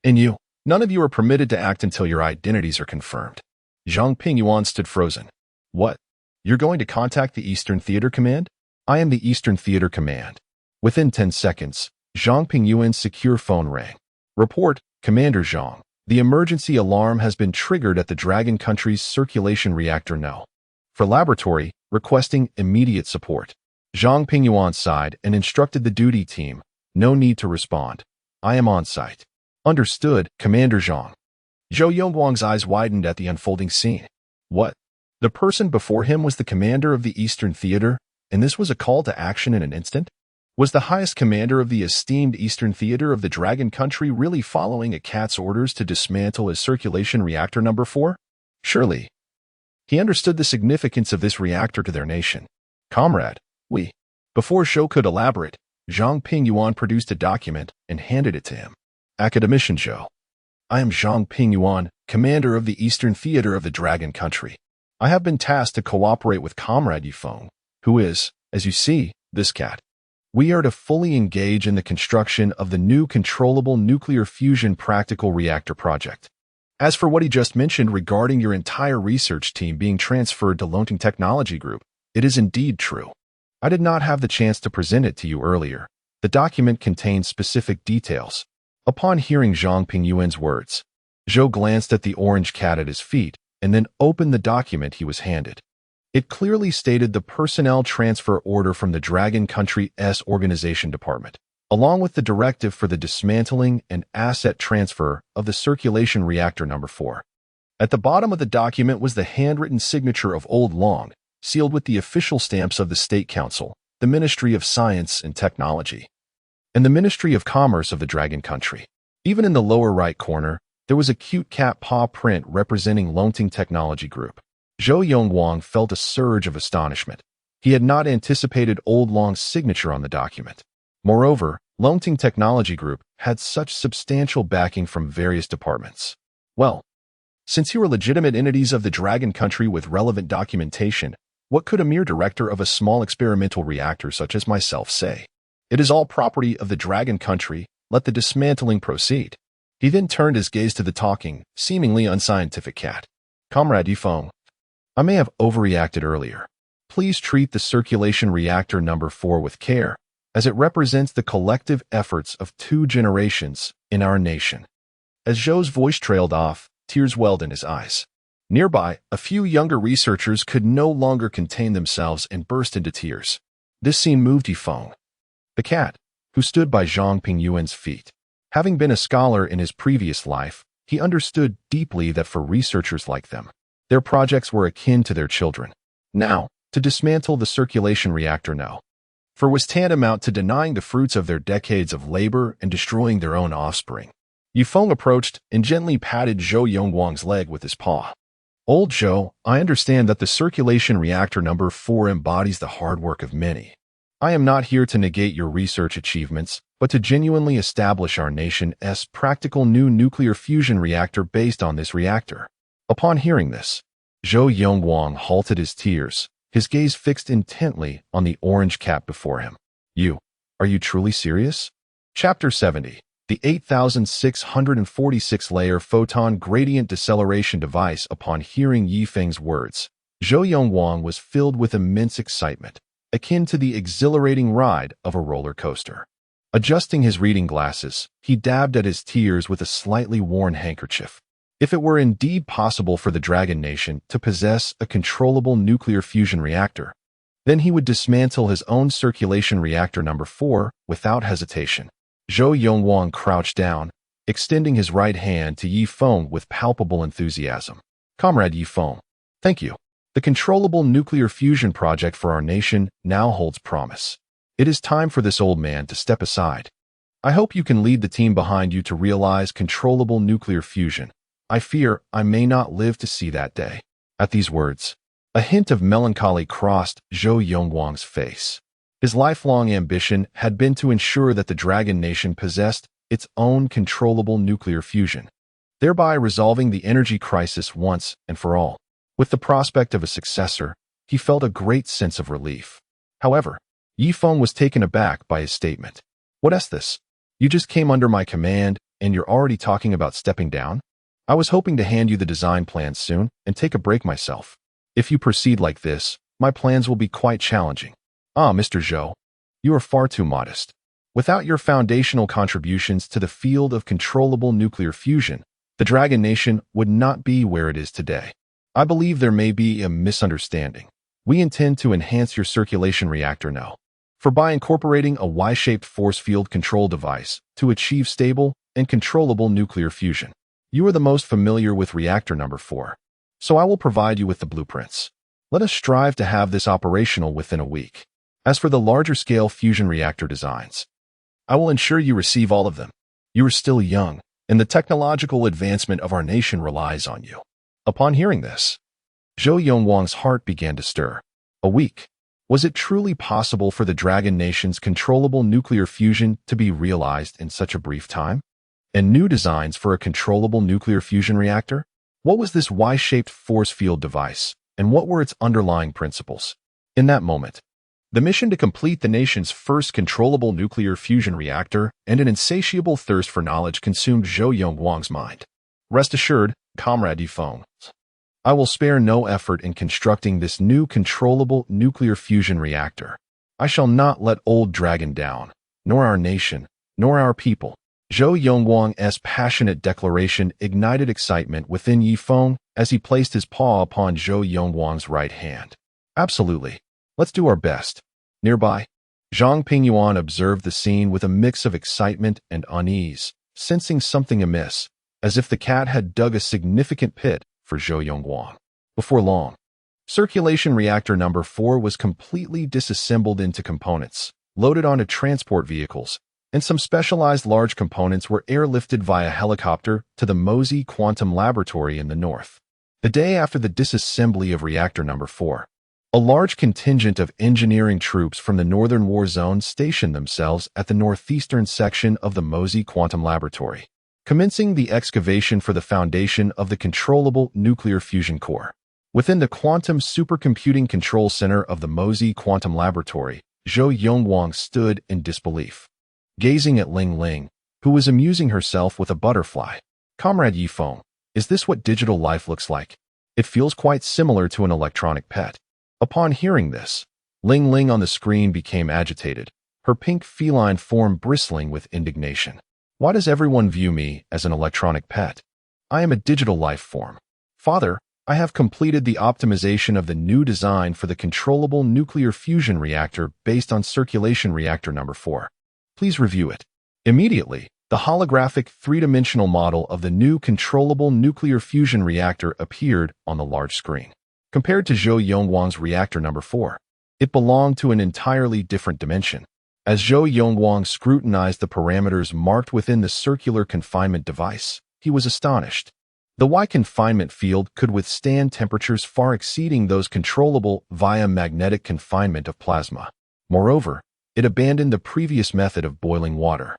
And none of you are permitted to act until your identities are confirmed. Zhang Pingyuan stood frozen. What? You're going to contact the Eastern Theater Command? I am the Eastern Theater Command. Within 10 seconds, Zhang Pingyuan's secure phone rang. Report, Commander Zhang. The emergency alarm has been triggered at the Dragon Country's circulation reactor No. For laboratory, requesting immediate support. Zhang Pingyuan sighed and instructed the duty team. No need to respond. I am on site. Understood, Commander Zhang. Zhou Yongwang's eyes widened at the unfolding scene. What? The person before him was the commander of the Eastern Theater, and this was a call to action in an instant? Was the highest commander of the esteemed Eastern Theater of the Dragon Country really following a cat's orders to dismantle his circulation reactor number 4? Surely. He understood the significance of this reactor to their nation. Comrade, Before Zhou could elaborate, Zhang Pingyuan produced a document and handed it to him. Academician Zhou. I am Zhang Pingyuan, commander of the Eastern Theater of the Dragon Country. I have been tasked to cooperate with Comrade Feng, who is, as you see, this cat. We are to fully engage in the construction of the new controllable nuclear fusion practical reactor project. As for what he just mentioned regarding your entire research team being transferred to Longting Technology Group, it is indeed true. I did not have the chance to present it to you earlier. The document contains specific details. Upon hearing Zhang Pingyuan's words, Zhou glanced at the orange cat at his feet and then opened the document he was handed. It clearly stated the personnel transfer order from the Dragon Country's organization department, along with the directive for the dismantling and asset transfer of the circulation reactor number 4. At the bottom of the document was the handwritten signature of Old Long, sealed with the official stamps of the State Council, the Ministry of Science and Technology, and the Ministry of Commerce of the Dragon Country. Even in the lower right corner, there was a cute cat paw print representing Longting Technology Group. Zhou Yongguang felt a surge of astonishment. He had not anticipated Old Long's signature on the document. Moreover, Longting Technology Group had such substantial backing from various departments. Well, since you were legitimate entities of the Dragon Country with relevant documentation, what could a mere director of a small experimental reactor such as myself say? It is all property of the Dragon Country. Let the dismantling proceed. He then turned his gaze to the talking, seemingly unscientific cat. Comrade Feng, I may have overreacted earlier. Please treat the circulation reactor number 4 with care, as it represents the collective efforts of 2 generations in our nation. As Zhou's voice trailed off, tears welled in his eyes. Nearby, a few younger researchers could no longer contain themselves and burst into tears. This scene moved Feng, the cat, who stood by Zhang Pingyuan's feet. Having been a scholar in his previous life, he understood deeply that for researchers like them, their projects were akin to their children. Now, to dismantle the circulation reactor was tantamount to denying the fruits of their decades of labor and destroying their own offspring. Feng approached and gently patted Zhou Yongguang's leg with his paw. Old Zhou, I understand that the circulation reactor number 4 embodies the hard work of many. I am not here to negate your research achievements, but to genuinely establish our nation's practical new nuclear fusion reactor based on this reactor. Upon hearing this, Zhou Yongguang halted his tears, his gaze fixed intently on the orange cap before him. Are you truly serious? Chapter 70. The 8646-layer photon gradient deceleration device. Upon hearing Feng's words, Zhou Yongguang was filled with immense excitement, akin to the exhilarating ride of a roller coaster. Adjusting his reading glasses, he dabbed at his tears with a slightly worn handkerchief. If it were indeed possible for the Dragon Nation to possess a controllable nuclear fusion reactor, then he would dismantle his own circulation reactor number 4 without hesitation. Zhou Yongguang crouched down, extending his right hand to Feng with palpable enthusiasm. Comrade Feng, thank you. The controllable nuclear fusion project for our nation now holds promise. It is time for this old man to step aside. I hope you can lead the team behind you to realize controllable nuclear fusion. I fear I may not live to see that day. At these words, a hint of melancholy crossed Zhou Yongguang's face. His lifelong ambition had been to ensure that the Dragon Nation possessed its own controllable nuclear fusion, thereby resolving the energy crisis once and for all. With the prospect of a successor, he felt a great sense of relief. However, Feng was taken aback by his statement. What's this? You just came under my command, and you're already talking about stepping down? I was hoping to hand you the design plans soon and take a break myself. If you proceed like this, my plans will be quite challenging. Mr. Zhou, you are far too modest. Without your foundational contributions to the field of controllable nuclear fusion, the Dragon Nation would not be where it is today. I believe there may be a misunderstanding. We intend to enhance your circulation reactor now, for by incorporating a Y-shaped force field control device to achieve stable and controllable nuclear fusion. You are the most familiar with reactor number 4, so I will provide you with the blueprints. Let us strive to have this operational within a week. As for the larger-scale fusion reactor designs, I will ensure you receive all of them. You are still young, and the technological advancement of our nation relies on you. Upon hearing this, Zhou Yongguang's heart began to stir. A week? Was it truly possible for the Dragon Nation's controllable nuclear fusion to be realized in such a brief time? And new designs for a controllable nuclear fusion reactor? What was this Y-shaped force field device, and what were its underlying principles? In that moment, the mission to complete the nation's first controllable nuclear fusion reactor and an insatiable thirst for knowledge consumed Zhou Yongguang's mind. Rest assured, Comrade Feng, I will spare no effort in constructing this new controllable nuclear fusion reactor. I shall not let Old Dragon down, nor our nation, nor our people. Zhou Yongguang's passionate declaration ignited excitement within Feng as he placed his paw upon Zhou Yongguang's right hand. Absolutely. Let's do our best. Nearby, Zhang Pingyuan observed the scene with a mix of excitement and unease, sensing something amiss, as if the cat had dug a significant pit for Zhou Yongguang. Before long, circulation reactor number 4 was completely disassembled into components, loaded onto transport vehicles, and some specialized large components were airlifted via helicopter to the Mosey Quantum Laboratory in the north. The day after the disassembly of reactor number 4, a large contingent of engineering troops from the Northern War Zone stationed themselves at the northeastern section of the Mosey Quantum Laboratory, commencing the excavation for the foundation of the controllable nuclear fusion core. Within the Quantum Supercomputing Control Center of the Mosey Quantum Laboratory, Zhou Yongguang stood in disbelief, gazing at Ling Ling, who was amusing herself with a butterfly. Comrade Yifeng, is this what digital life looks like? It feels quite similar to an electronic pet. Upon hearing this, Ling Ling on the screen became agitated, her pink feline form bristling with indignation. Why does everyone view me as an electronic pet? I am a digital life form. Father, I have completed the optimization of the new design for the controllable nuclear fusion reactor based on circulation reactor number 4. Please review it. Immediately, the holographic three-dimensional model of the new controllable nuclear fusion reactor appeared on the large screen. Compared to Zhou Yongguang's reactor number 4, it belonged to an entirely different dimension. As Zhou Yongguang scrutinized the parameters marked within the circular confinement device, he was astonished. The Y confinement field could withstand temperatures far exceeding those controllable via magnetic confinement of plasma. Moreover, it abandoned the previous method of boiling water,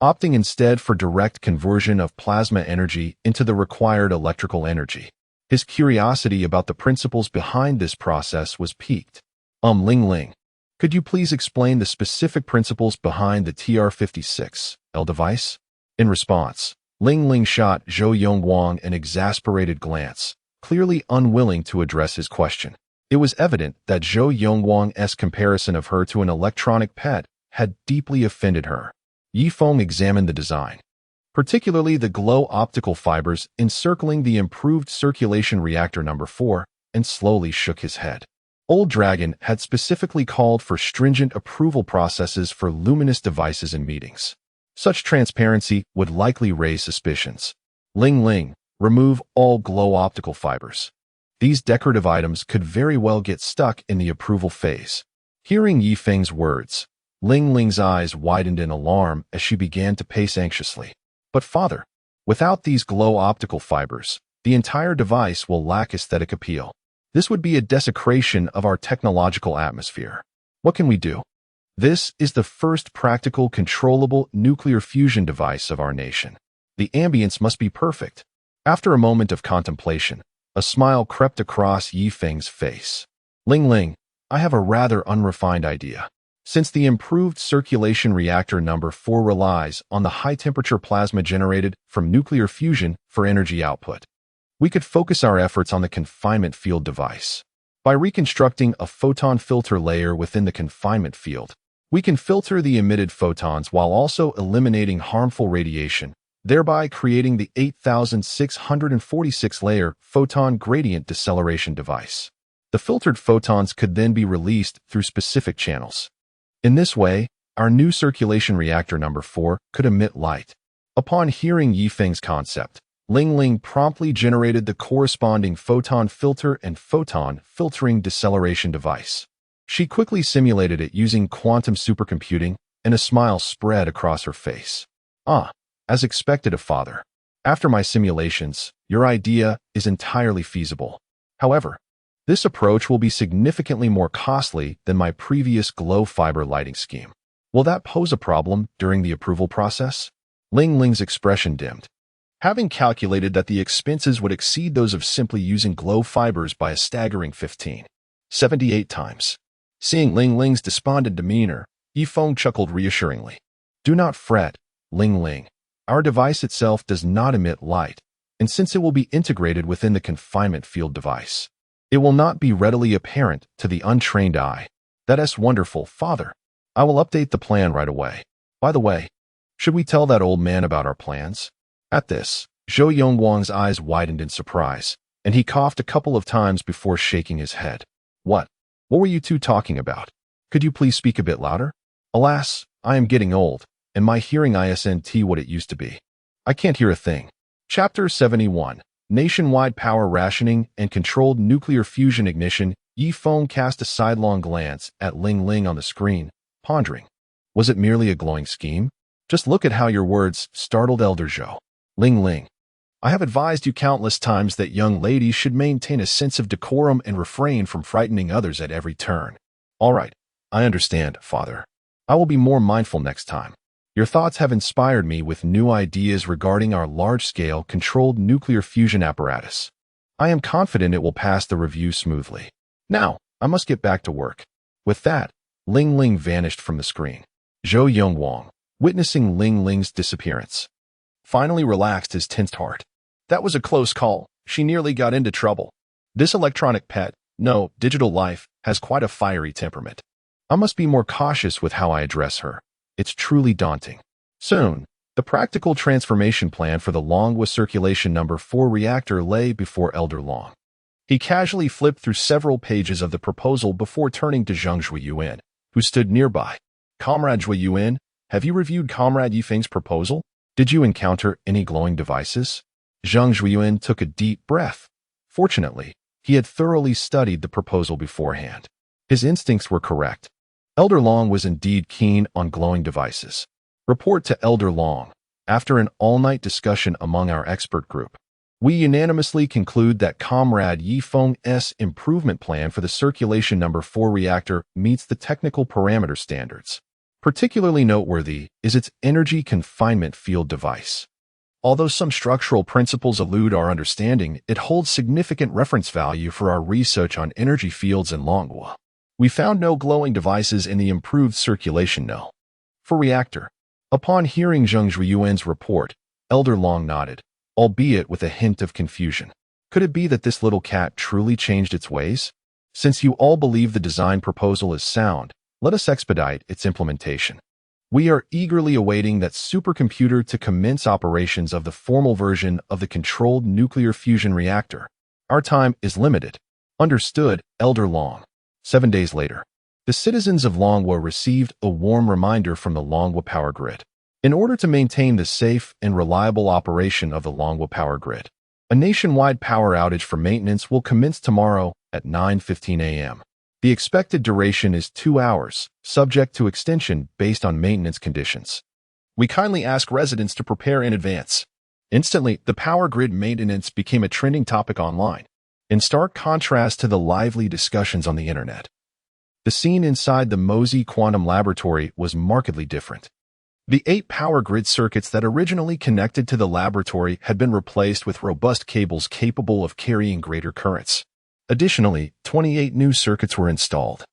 opting instead for direct conversion of plasma energy into the required electrical energy. His curiosity about the principles behind this process was piqued. Ling Ling, could you please explain the specific principles behind the TR-56L device? In response, Ling Ling shot Zhou Yongguang an exasperated glance, clearly unwilling to address his question. It was evident that Zhou Yongguang's comparison of her to an electronic pet had deeply offended her. Yifeng examined the design, particularly the glow optical fibers encircling the improved circulation reactor number 4, and slowly shook his head. Old Dragon had specifically called for stringent approval processes for luminous devices and meetings. Such transparency would likely raise suspicions. Ling Ling, remove all glow optical fibers. These decorative items could very well get stuck in the approval phase. Hearing Yifeng's words, Ling Ling's eyes widened in alarm as she began to pace anxiously. But father, without these glow optical fibers, the entire device will lack aesthetic appeal. This would be a desecration of our technological atmosphere. What can we do? This is the first practical controllable nuclear fusion device of our nation. The ambience must be perfect. After a moment of contemplation, a smile crept across Yifeng's face. Ling Ling, I have a rather unrefined idea. Since the improved circulation reactor number 4 relies on the high-temperature plasma generated from nuclear fusion for energy output, we could focus our efforts on the confinement field device. By reconstructing a photon filter layer within the confinement field, we can filter the emitted photons while also eliminating harmful radiation, thereby creating the 8646-layer photon gradient deceleration device. The filtered photons could then be released through specific channels. In this way, our new circulation reactor number 4 could emit light. Upon hearing Yifeng's concept, Ling Ling promptly generated the corresponding photon filter and photon filtering deceleration device. She quickly simulated it using quantum supercomputing, and a smile spread across her face. As expected of father. After my simulations, your idea is entirely feasible. However, this approach will be significantly more costly than my previous glow fiber lighting scheme. Will that pose a problem during the approval process? Ling Ling's expression dimmed. Having calculated that the expenses would exceed those of simply using glow fibers by a staggering 78 times. Seeing Ling Ling's despondent demeanor, Yifeng chuckled reassuringly. Do not fret, Ling Ling. Our device itself does not emit light, and since it will be integrated within the confinement field device, it will not be readily apparent to the untrained eye. That's wonderful, father. I will update the plan right away. By the way, should we tell that old man about our plans? At this, Zhou Yongguang's eyes widened in surprise, and he coughed a couple of times before shaking his head. What? What were you two talking about? Could you please speak a bit louder? Alas, I am getting old, and my hearing isn't what it used to be. I can't hear a thing. Chapter 71. Nationwide Power Rationing and Controlled Nuclear Fusion Ignition. Feng cast a sidelong glance at Ling Ling on the screen, pondering. Was it merely a glowing scheme? Just look at how your words startled Elder Zhou. Ling Ling. I have advised you countless times that young ladies should maintain a sense of decorum and refrain from frightening others at every turn. All right, I understand, Father. I will be more mindful next time. Your thoughts have inspired me with new ideas regarding our large-scale controlled nuclear fusion apparatus. I am confident it will pass the review smoothly. Now, I must get back to work. With that, Ling Ling vanished from the screen. Zhou Yongwang, witnessing Ling Ling's disappearance, finally relaxed his tensed heart. That was a close call. She nearly got into trouble. This electronic pet, no, digital life, has quite a fiery temperament. I must be more cautious with how I address her. It's truly daunting. Soon, the practical transformation plan for the Longwa Circulation No. 4 reactor lay before Elder Long. He casually flipped through several pages of the proposal before turning to Zhang Zhuiyuan, who stood nearby. Comrade Zhuiyuan, have you reviewed Comrade Yifeng's proposal? Did you encounter any glowing devices? Zhang Zhuiyuan took a deep breath. Fortunately, he had thoroughly studied the proposal beforehand. His instincts were correct. Elder Long was indeed keen on glowing devices. Report to Elder Long. After an all-night discussion among our expert group, we unanimously conclude that Comrade Yifeng's improvement plan for the Circulation No. 4 reactor meets the technical parameter standards. Particularly noteworthy is its energy confinement field device. Although some structural principles elude our understanding, it holds significant reference value for our research on energy fields in Longwa. We found no glowing devices in the improved circulation No. 4 reactor. Upon hearing Zhang Zhuiyuan's report, Elder Long nodded, albeit with a hint of confusion. Could it be that this little cat truly changed its ways? Since you all believe the design proposal is sound, let us expedite its implementation. We are eagerly awaiting that supercomputer to commence operations of the formal version of the controlled nuclear fusion reactor. Our time is limited. Understood, Elder Long. 7 days later, the citizens of Longwa received a warm reminder from the Longwa power grid. In order to maintain the safe and reliable operation of the Longwa power grid, a nationwide power outage for maintenance will commence tomorrow at 9:15 a.m. The expected duration is 2 hours, subject to extension based on maintenance conditions. We kindly ask residents to prepare in advance. Instantly, the power grid maintenance became a trending topic online, in stark contrast to the lively discussions on the internet. The scene inside the Mosey Quantum Laboratory was markedly different. The 8 power grid circuits that originally connected to the laboratory had been replaced with robust cables capable of carrying greater currents. Additionally, 28 new circuits were installed,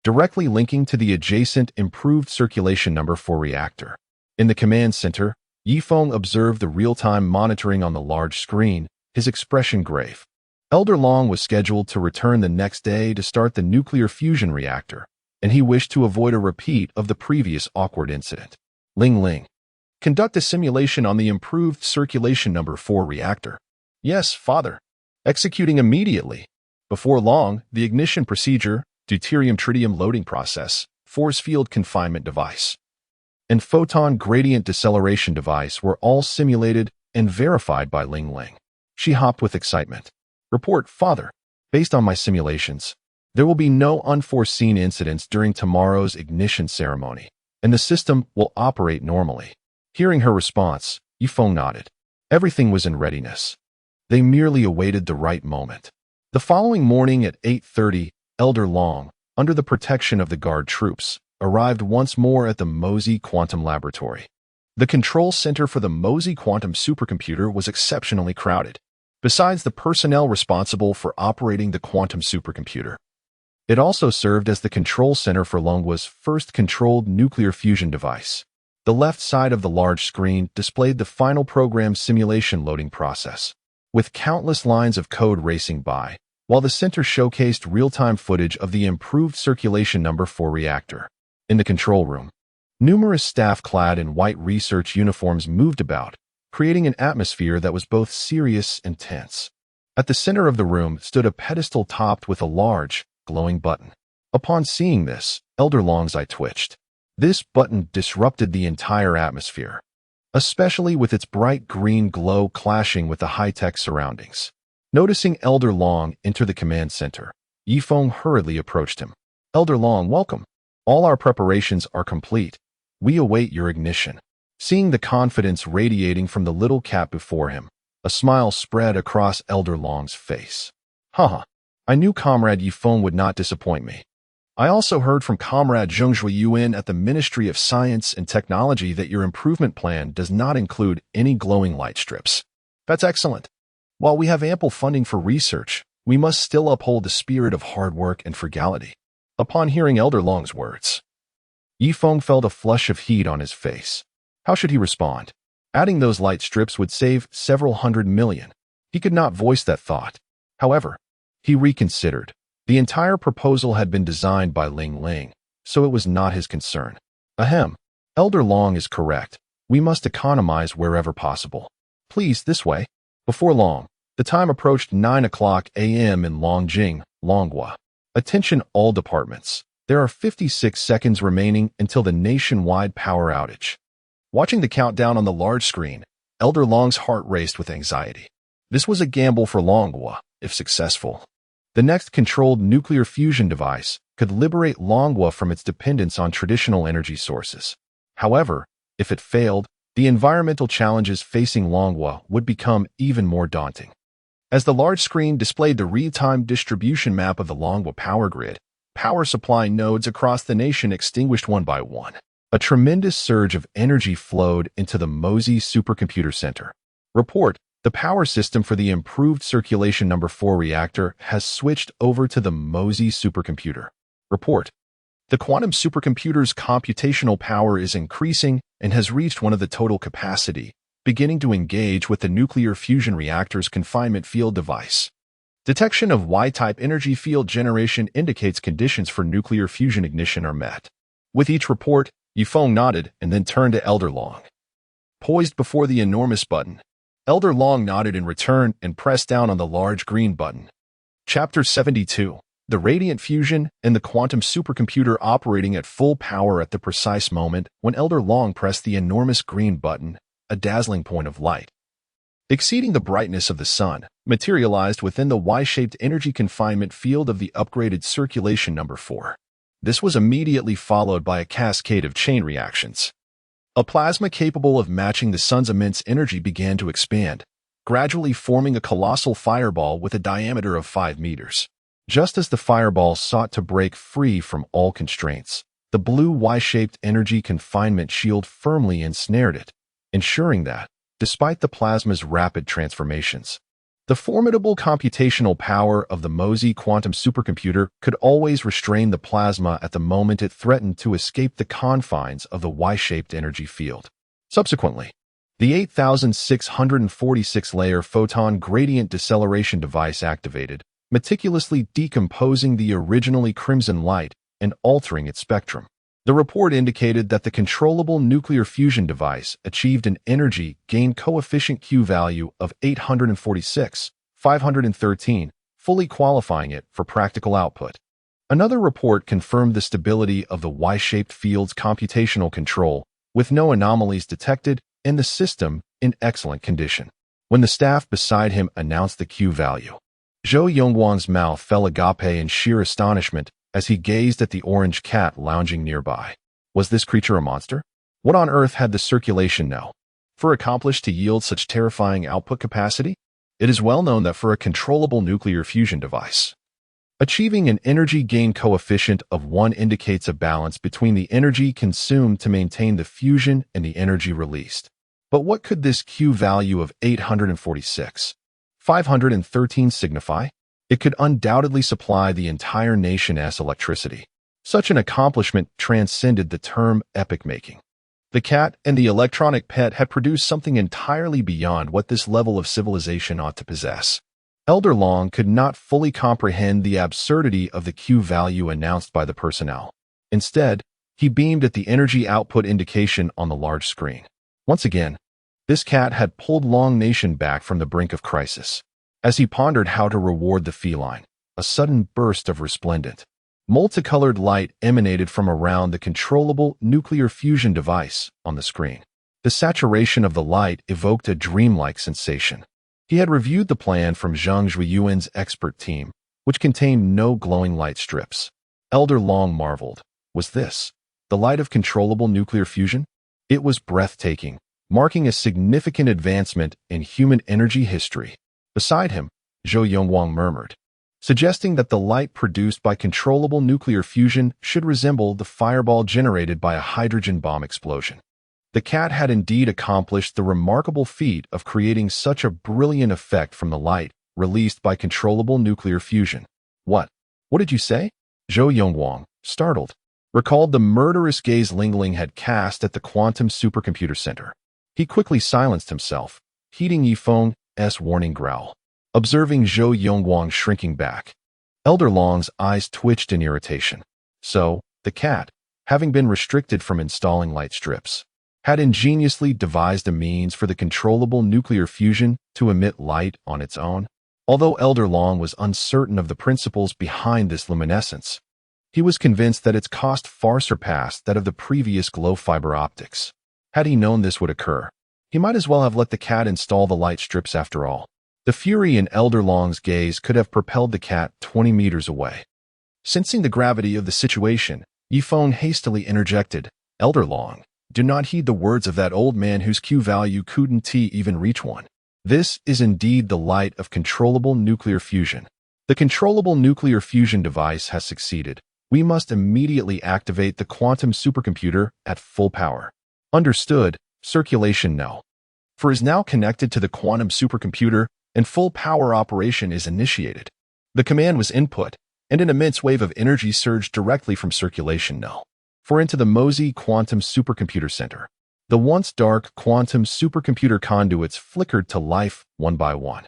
directly linking to the adjacent improved Circulation No. 4 reactor. In the command center, Yifeng observed the real-time monitoring on the large screen, his expression grave. Elder Long was scheduled to return the next day to start the nuclear fusion reactor, and he wished to avoid a repeat of the previous awkward incident. Ling Ling. Conduct a simulation on the improved Circulation No. 4 reactor. Yes, Father. Executing immediately. Before long, the ignition procedure, deuterium-tritium loading process, force field confinement device, and photon gradient deceleration device were all simulated and verified by Ling Ling. She hopped with excitement. Report, Father. Based on my simulations, there will be no unforeseen incidents during tomorrow's ignition ceremony, and the system will operate normally. Hearing her response, Yifeng nodded. Everything was in readiness. They merely awaited the right moment. The following morning at 8:30, Elder Long, under the protection of the guard troops, arrived once more at the Mosey Quantum Laboratory. The control center for the Mosey Quantum Supercomputer was exceptionally crowded, besides the personnel responsible for operating the quantum supercomputer. It also served as the control center for Longwa's first controlled nuclear fusion device. The left side of the large screen displayed the final program simulation loading process, with countless lines of code racing by, while the center showcased real-time footage of the improved Circulation No. 4 reactor. In the control room, numerous staff clad in white research uniforms moved about, creating an atmosphere that was both serious and tense. At the center of the room stood a pedestal topped with a large, glowing button. Upon seeing this, Elder Long's eye twitched. This button disrupted the entire atmosphere, especially with its bright green glow clashing with the high-tech surroundings. Noticing Elder Long enter the command center, Feng hurriedly approached him. Elder Long, welcome. All our preparations are complete. We await your ignition. Seeing the confidence radiating from the little cat before him, a smile spread across Elder Long's face. Haha, I knew Comrade Feng would not disappoint me. I also heard from Comrade Zhengshui Yuan at the Ministry of Science and Technology that your improvement plan does not include any glowing light strips. That's excellent. While we have ample funding for research, we must still uphold the spirit of hard work and frugality. Upon hearing Elder Long's words, Feng felt a flush of heat on his face. How should he respond? Adding those light strips would save several $100 million. He could not voice that thought. However, he reconsidered. The entire proposal had been designed by Ling Ling, so it was not his concern. Ahem. Elder Long is correct. We must economize wherever possible. Please, this way. Before long, the time approached 9 o'clock a.m. in Longjing, Longhua. Attention all departments. There are 56 seconds remaining until the nationwide power outage. Watching the countdown on the large screen, Elder Long's heart raced with anxiety. This was a gamble for Longhua, if successful. The next controlled nuclear fusion device could liberate Longhua from its dependence on traditional energy sources. However, if it failed, the environmental challenges facing Longhua would become even more daunting. As the large screen displayed the real-time distribution map of the Longhua power grid, power supply nodes across the nation extinguished one by one. A tremendous surge of energy flowed into the Mosey Supercomputer Center. Report: the power system for the improved circulation number 4 reactor has switched over to the Mosey supercomputer. Report: the quantum supercomputer's computational power is increasing and has reached one of the total capacity, beginning to engage with the nuclear fusion reactor's confinement field device. Detection of Y-type energy field generation indicates conditions for nuclear fusion ignition are met. With each report, Feng nodded and then turned to Elder Long. Poised before the enormous button, Elder Long nodded in return and pressed down on the large green button. Chapter 72. The Radiant Fusion and the Quantum Supercomputer operating at full power at the precise moment when Elder Long pressed the enormous green button, a dazzling point of light, exceeding the brightness of the sun, materialized within the Y-shaped energy confinement field of the upgraded circulation number 4. This was immediately followed by a cascade of chain reactions. A plasma capable of matching the sun's immense energy began to expand, gradually forming a colossal fireball with a diameter of 5 meters. Just as the fireball sought to break free from all constraints, the blue Y-shaped energy confinement shield firmly ensnared it, ensuring that, despite the plasma's rapid transformations, the formidable computational power of the Mosey quantum supercomputer could always restrain the plasma at the moment it threatened to escape the confines of the Y-shaped energy field. Subsequently, the 8646-layer photon gradient deceleration device activated, meticulously decomposing the originally crimson light and altering its spectrum. The report indicated that the controllable nuclear fusion device achieved an energy gain coefficient Q value of 846,513, fully qualifying it for practical output. Another report confirmed the stability of the Y-shaped field's computational control, with no anomalies detected and the system in excellent condition. When the staff beside him announced the Q value, Zhou Yongguang's mouth fell agape in sheer astonishment as he gazed at the orange cat lounging nearby. Was this creature a monster? What on earth had the circulation know? For accomplished to yield such terrifying output capacity? It is well known that for a controllable nuclear fusion device, achieving an energy gain coefficient of 1 indicates a balance between the energy consumed to maintain the fusion and the energy released. But what could this Q value of 846,513 signify? It could undoubtedly supply the entire nation as electricity. Such an accomplishment transcended the term epoch-making. The cat and the electronic pet had produced something entirely beyond what this level of civilization ought to possess. Elder Long could not fully comprehend the absurdity of the Q value announced by the personnel. Instead, he beamed at the energy output indication on the large screen. Once again, this cat had pulled Long Nation back from the brink of crisis. As he pondered how to reward the feline, a sudden burst of resplendent, Multicolored light emanated from around the controllable nuclear fusion device on the screen. The saturation of the light evoked a dreamlike sensation. He had reviewed the plan from Zhang Zhuiyuan's expert team, which contained no glowing light strips. Elder Long marveled. Was this the light of controllable nuclear fusion? It was breathtaking, marking a significant advancement in human energy history. Beside him, Zhou Yongguang murmured, suggesting that the light produced by controllable nuclear fusion should resemble the fireball generated by a hydrogen bomb explosion. The cat had indeed accomplished the remarkable feat of creating such a brilliant effect from the light released by controllable nuclear fusion. What? What did you say? Zhou Yongguang, startled, recalled the murderous gaze Lingling had cast at the quantum supercomputer center. He quickly silenced himself, heeding Yifeng's warning growl. Observing Zhou Yongguang shrinking back, Elder Long's eyes twitched in irritation. So, the cat, having been restricted from installing light strips, had ingeniously devised a means for the controllable nuclear fusion to emit light on its own. Although Elder Long was uncertain of the principles behind this luminescence, he was convinced that its cost far surpassed that of the previous glow fiber optics. Had he known this would occur, he might as well have let the cat install the light strips after all. The fury in Elder Long's gaze could have propelled the cat 20 meters away. Sensing the gravity of the situation, Yifeng hastily interjected, Elder Long, do not heed the words of that old man whose Q value couldn't even reach 1. This is indeed the light of controllable nuclear fusion. The controllable nuclear fusion device has succeeded. We must immediately activate the quantum supercomputer at full power. Understood, circulation no. For is now connected to the quantum supercomputer and full power operation is initiated. The command was input, and an immense wave of energy surged directly from circulation no. For into the Mosey Quantum Supercomputer Center. The once dark quantum supercomputer conduits flickered to life one by one.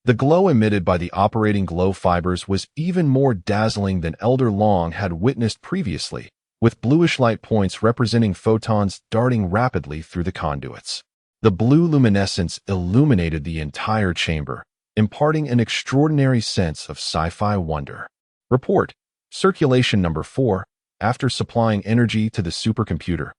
The glow emitted by the operating glow fibers was even more dazzling than Elder Long had witnessed previously, with bluish light points representing photons darting rapidly through the conduits. The blue luminescence illuminated the entire chamber, imparting an extraordinary sense of sci-fi wonder. Report, circulation number 4, after supplying energy to the supercomputer,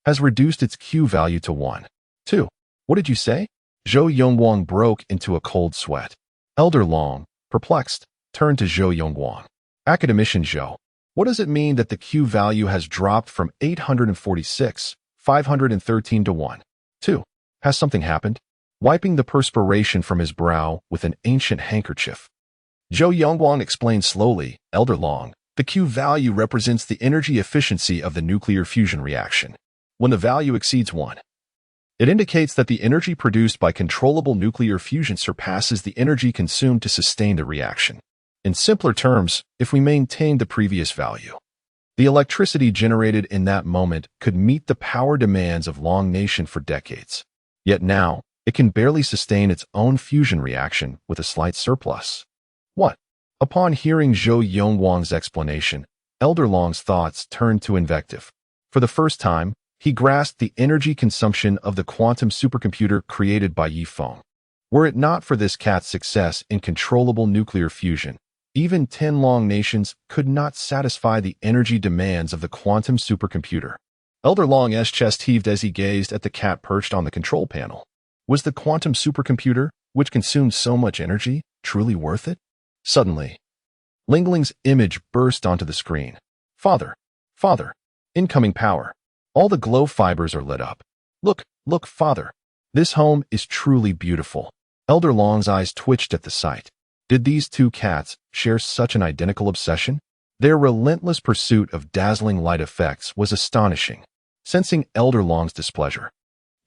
has reduced its Q value to 1. 2. What did you say? Zhou Yongguang broke into a cold sweat. Elder Long, perplexed, turned to Zhou Yongguang. Academician Zhou, what does it mean that the Q value has dropped from 846, 513 to 1? 2. Has something happened? Wiping the perspiration from his brow with an ancient handkerchief, Zhou Yongguang explained slowly, Elder Long, the Q value represents the energy efficiency of the nuclear fusion reaction. When the value exceeds 1, it indicates that the energy produced by controllable nuclear fusion surpasses the energy consumed to sustain the reaction. In simpler terms, if we maintained the previous value, the electricity generated in that moment could meet the power demands of Long Nation for decades. Yet now, it can barely sustain its own fusion reaction with a slight surplus. What? Upon hearing Zhou Yongguang's explanation, Elder Long's thoughts turned to invective. For the first time, he grasped the energy consumption of the quantum supercomputer created by Yifeng. Were it not for this cat's success in controllable nuclear fusion, even 10 Long Nations could not satisfy the energy demands of the quantum supercomputer. Elder Long's chest heaved as he gazed at the cat perched on the control panel. Was the quantum supercomputer, which consumed so much energy, truly worth it? Suddenly, Lingling's image burst onto the screen. Father, Father, incoming power. All the glow fibers are lit up. Look, Father. This home is truly beautiful. Elder Long's eyes twitched at the sight. Did these two cats share such an identical obsession? Their relentless pursuit of dazzling light effects was astonishing. Sensing Elder Long's displeasure,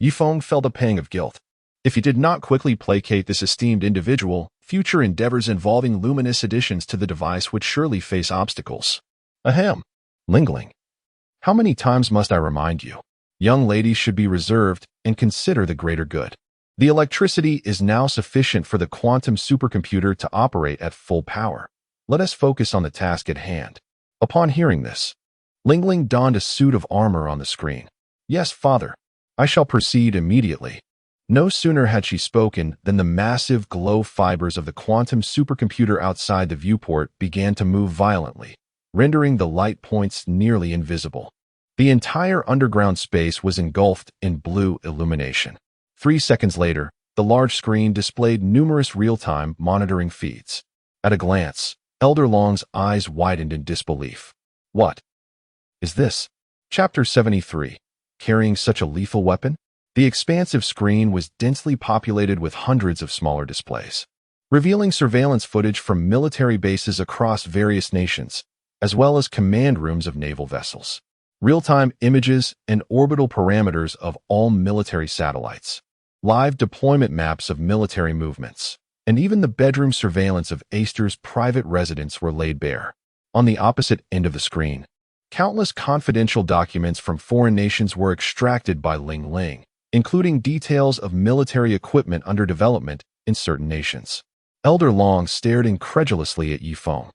Yifeng felt a pang of guilt. If he did not quickly placate this esteemed individual, future endeavors involving luminous additions to the device would surely face obstacles. Ahem. Lingling. How many times must I remind you? Young ladies should be reserved and consider the greater good. The electricity is now sufficient for the quantum supercomputer to operate at full power. Let us focus on the task at hand. Upon hearing this, Lingling donned a suit of armor on the screen. Yes, Father. I shall proceed immediately. No sooner had she spoken than the massive glow fibers of the quantum supercomputer outside the viewport began to move violently, rendering the light points nearly invisible. The entire underground space was engulfed in blue illumination. 3 seconds later, the large screen displayed numerous real-time monitoring feeds. At a glance, Elder Long's eyes widened in disbelief. What is this? Chapter 73. Carrying such a lethal weapon? The expansive screen was densely populated with hundreds of smaller displays, revealing surveillance footage from military bases across various nations, as well as command rooms of naval vessels, real-time images and orbital parameters of all military satellites, live deployment maps of military movements, and even the bedroom surveillance of Aster's private residence were laid bare. On the opposite end of the screen, countless confidential documents from foreign nations were extracted by Ling, including details of military equipment under development in certain nations. Elder Long stared incredulously at Feng,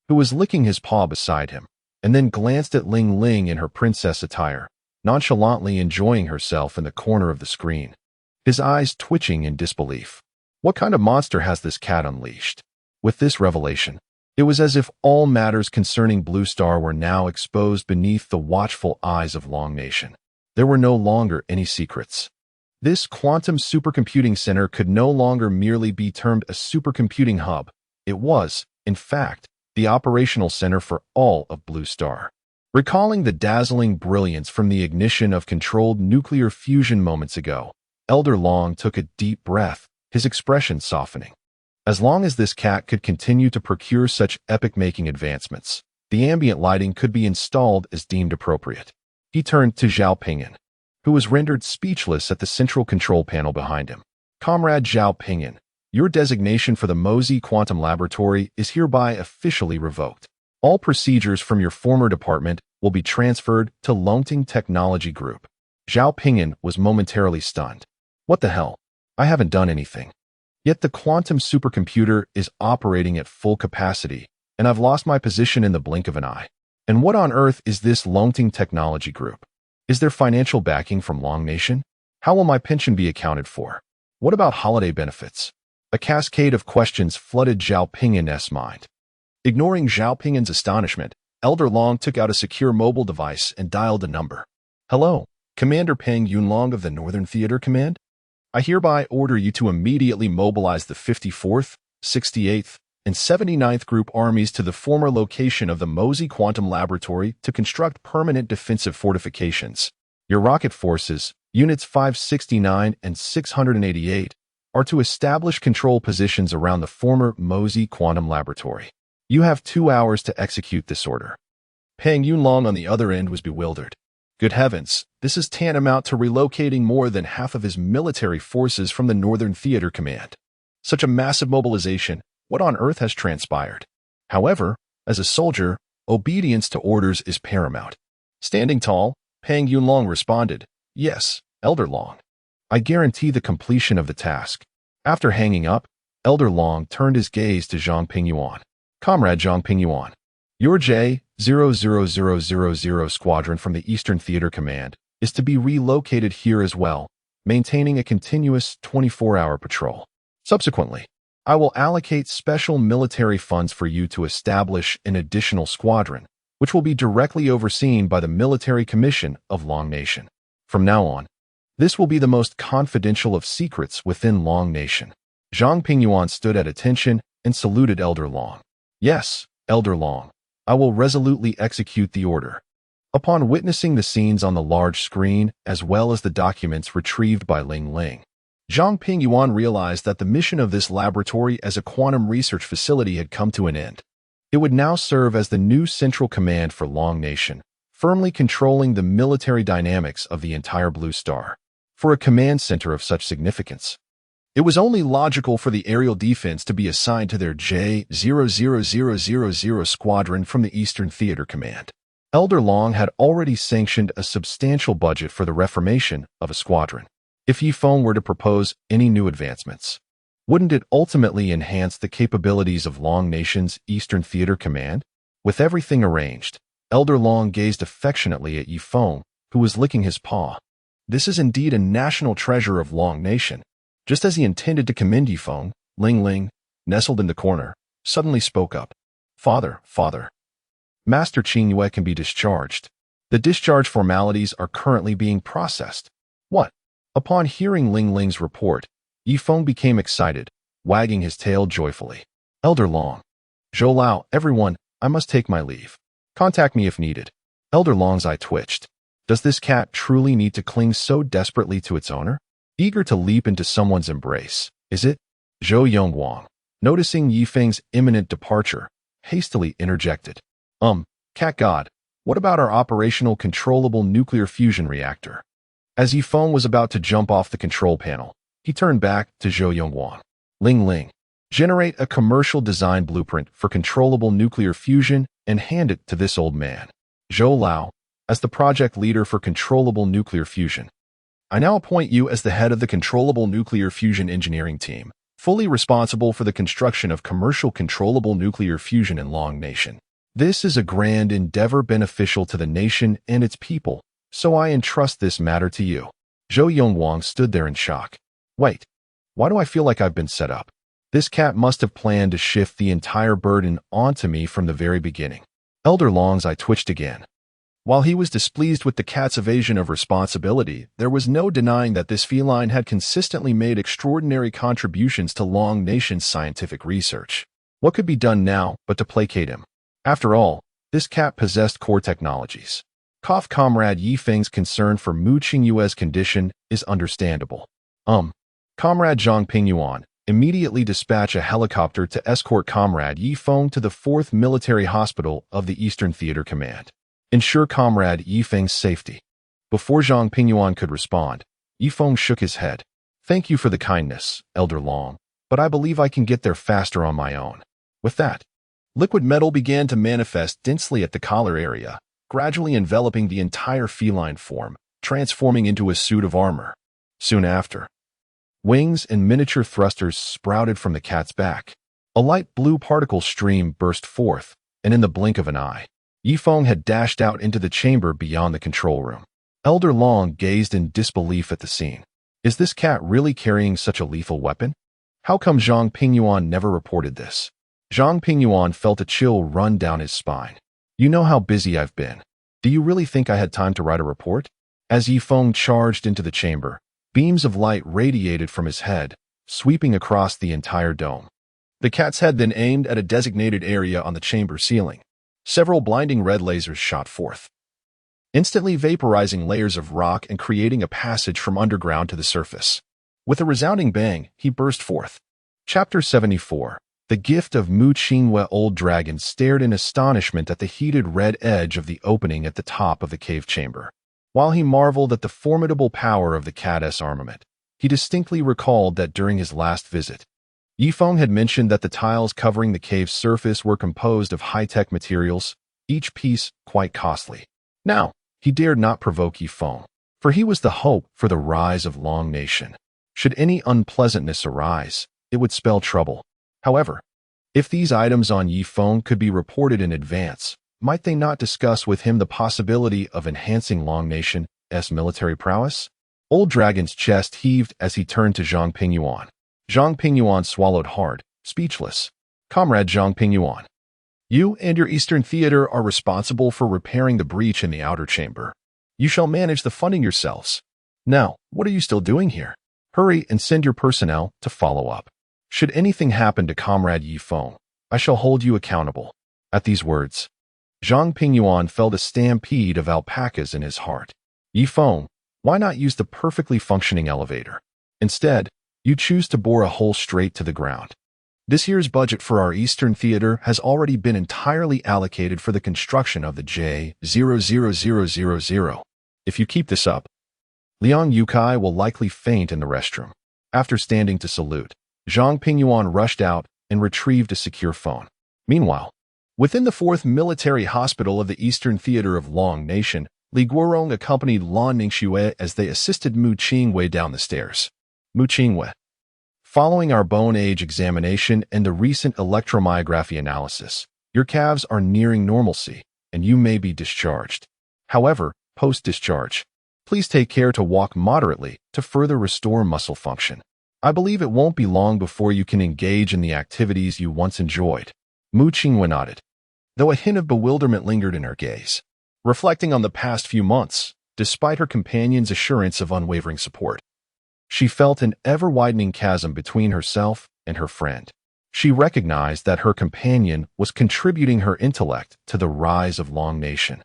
who was licking his paw beside him, and then glanced at Ling in her princess attire, nonchalantly enjoying herself in the corner of the screen, his eyes twitching in disbelief. What kind of monster has this cat unleashed? With this revelation, it was as if all matters concerning Blue Star were now exposed beneath the watchful eyes of Long Nation. There were no longer any secrets. This quantum supercomputing center could no longer merely be termed a supercomputing hub. It was, in fact, the operational center for all of Blue Star. Recalling the dazzling brilliance from the ignition of controlled nuclear fusion moments ago, Elder Long took a deep breath, his expression softening. As long as this cat could continue to procure such epic-making advancements, the ambient lighting could be installed as deemed appropriate. He turned to Zhao Pingyan, who was rendered speechless at the central control panel behind him. Comrade Zhao Pingyan, your designation for the Mosey Quantum Laboratory is hereby officially revoked. All procedures from your former department will be transferred to Longting Technology Group. Zhao Pingyan was momentarily stunned. What the hell? I haven't done anything. Yet the quantum supercomputer is operating at full capacity, and I've lost my position in the blink of an eye. And what on earth is this Longting Technology Group? Is there financial backing from Long Nation? How will my pension be accounted for? What about holiday benefits? A cascade of questions flooded Zhao Pingyan's mind. Ignoring Zhao Pingyan's astonishment, Elder Long took out a secure mobile device and dialed a number. Hello, Commander Peng Yunlong of the Northern Theater Command? I hereby order you to immediately mobilize the 54th, 68th, and 79th Group armies to the former location of the Mosey Quantum Laboratory to construct permanent defensive fortifications. Your rocket forces, Units 569 and 688, are to establish control positions around the former Mosey Quantum Laboratory. You have 2 hours to execute this order. Peng Yunlong on the other end was bewildered. Good heavens, this is tantamount to relocating more than half of his military forces from the Northern Theater Command. Such a massive mobilization, what on earth has transpired? However, as a soldier, obedience to orders is paramount. Standing tall, Peng Yunlong responded, Yes, Elder Long. I guarantee the completion of the task. After hanging up, Elder Long turned his gaze to Zhang Pingyuan. Comrade Zhang Pingyuan, your J-00000 squadron from the Eastern Theater Command is to be relocated here as well, maintaining a continuous 24-hour patrol. Subsequently, I will allocate special military funds for you to establish an additional squadron, which will be directly overseen by the Military Commission of Long Nation. From now on, this will be the most confidential of secrets within Long Nation. Zhang Pingyuan stood at attention and saluted Elder Long. Yes, Elder Long, I will resolutely execute the order. Upon witnessing the scenes on the large screen, as well as the documents retrieved by Ling, Zhang Pingyuan realized that the mission of this laboratory as a quantum research facility had come to an end. It would now serve as the new central command for Long Nation, firmly controlling the military dynamics of the entire Blue Star. For a command center of such significance, it was only logical for the aerial defense to be assigned to their J-00000 squadron from the Eastern Theater Command. Elder Long had already sanctioned a substantial budget for the reformation of a squadron. If Feng were to propose any new advancements, wouldn't it ultimately enhance the capabilities of Long Nation's Eastern Theater Command? With everything arranged, Elder Long gazed affectionately at Feng, who was licking his paw. This is indeed a national treasure of Long Nation. Just as he intended to commend Feng, Ling, nestled in the corner, suddenly spoke up. Father, Master Qingyue can be discharged. The discharge formalities are currently being processed. What? Upon hearing Ling Ling's report, Feng became excited, wagging his tail joyfully. Elder Long. Zhou Lao, everyone, I must take my leave. Contact me if needed. Elder Long's eye twitched. Does this cat truly need to cling so desperately to its owner? Eager to leap into someone's embrace, is it? Zhou Yongguang, noticing Feng's imminent departure, hastily interjected. Cat God, what about our operational controllable nuclear fusion reactor? As Feng was about to jump off the control panel, he turned back to Zhou Yongguang. Ling Ling, generate a commercial design blueprint for controllable nuclear fusion and hand it to this old man. Zhou Lao, as the project leader for controllable nuclear fusion. I now appoint you as the head of the controllable nuclear fusion engineering team, fully responsible for the construction of commercial controllable nuclear fusion in Long Nation. This is a grand endeavor beneficial to the nation and its people, so I entrust this matter to you. Zhou Yongguang stood there in shock. Wait, why do I feel like I've been set up? This cat must have planned to shift the entire burden onto me from the very beginning. Elder Long's eye twitched again. While he was displeased with the cat's evasion of responsibility, there was no denying that this feline had consistently made extraordinary contributions to Long Nation's scientific research. What could be done now but to placate him? After all, this cat possessed core technologies. Comrade Feng's concern for Mu Qingyue's condition is understandable. Comrade Zhang Pingyuan, immediately dispatch a helicopter to escort Comrade Feng to the 4th Military Hospital of the Eastern Theater Command. Ensure Comrade Feng's safety. Before Zhang Pingyuan could respond, Feng shook his head. Thank you for the kindness, Elder Long, but I believe I can get there faster on my own. With that, liquid metal began to manifest densely at the collar area, gradually enveloping the entire feline form, transforming into a suit of armor. Soon after, wings and miniature thrusters sprouted from the cat's back. A light blue particle stream burst forth, and in the blink of an eye, Feng had dashed out into the chamber beyond the control room. Elder Long gazed in disbelief at the scene. Is this cat really carrying such a lethal weapon? How come Zhang Pingyuan never reported this? Zhang Pingyuan felt a chill run down his spine. You know how busy I've been. Do you really think I had time to write a report? As Feng charged into the chamber, beams of light radiated from his head, sweeping across the entire dome. The cat's head then aimed at a designated area on the chamber ceiling. Several blinding red lasers shot forth, instantly vaporizing layers of rock and creating a passage from underground to the surface. With a resounding bang, he burst forth. Chapter 74. The Gift of Mu Qingyue. Old Dragon stared in astonishment at the heated red edge of the opening at the top of the cave chamber. While he marveled at the formidable power of the cat's armament, he distinctly recalled that during his last visit, Feng had mentioned that the tiles covering the cave's surface were composed of high-tech materials, each piece quite costly. Now, he dared not provoke Feng, for he was the hope for the rise of Long Nation. Should any unpleasantness arise, it would spell trouble. However, if these items on Feng could be reported in advance, might they not discuss with him the possibility of enhancing Long Nation's military prowess? Old Dragon's chest heaved as he turned to Zhang Pingyuan. Zhang Pingyuan swallowed hard, speechless. Comrade Zhang Pingyuan, you and your Eastern Theater are responsible for repairing the breach in the outer chamber. You shall manage the funding yourselves. Now, what are you still doing here? Hurry and send your personnel to follow up. Should anything happen to Comrade Feng, I shall hold you accountable. At these words, Zhang Pingyuan felt a stampede of alpacas in his heart. Feng, why not use the perfectly functioning elevator? Instead, you choose to bore a hole straight to the ground. This year's budget for our Eastern Theater has already been entirely allocated for the construction of the J00000. If you keep this up, Liang Yukai will likely faint in the restroom. After standing to salute, Zhang Pingyuan rushed out and retrieved a secure phone. Meanwhile, within the 4th Military Hospital of the Eastern Theater of Long Nation, Li Guorong accompanied Lan Ningxue as they assisted Mu Qingyue down the stairs. Mu Qingyue, following our bone age examination and the recent electromyography analysis, your calves are nearing normalcy, and you may be discharged. However, post-discharge, please take care to walk moderately to further restore muscle function. I believe it won't be long before you can engage in the activities you once enjoyed. Mu Qingyue nodded. though a hint of bewilderment lingered in her gaze. Reflecting on the past few months, despite her companion's assurance of unwavering support, she felt an ever-widening chasm between herself and her friend. She recognized that her companion was contributing her intellect to the rise of Long Nation.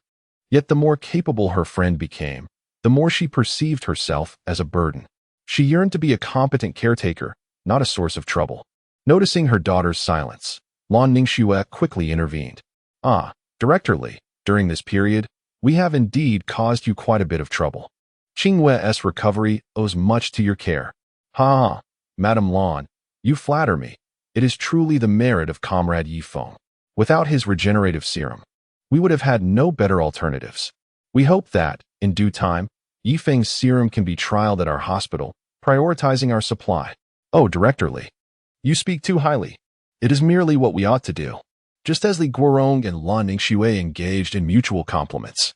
Yet the more capable her friend became, the more she perceived herself as a burden. She yearned to be a competent caretaker, not a source of trouble. Noticing her daughter's silence, Lan Ningxue quickly intervened. Director Li, during this period, we have indeed caused you quite a bit of trouble. Qingwe's recovery owes much to your care. Ha! Madame Lan, you flatter me. It is truly the merit of Comrade Yi Feng. Without his regenerative serum, we would have had no better alternatives. We hope that, in due time, Yi Feng's serum can be trialed at our hospital, prioritizing our supply. Oh, Director Li, you speak too highly. It is merely what we ought to do. Just as Li Guorong and Lan Ningxue engaged in mutual compliments,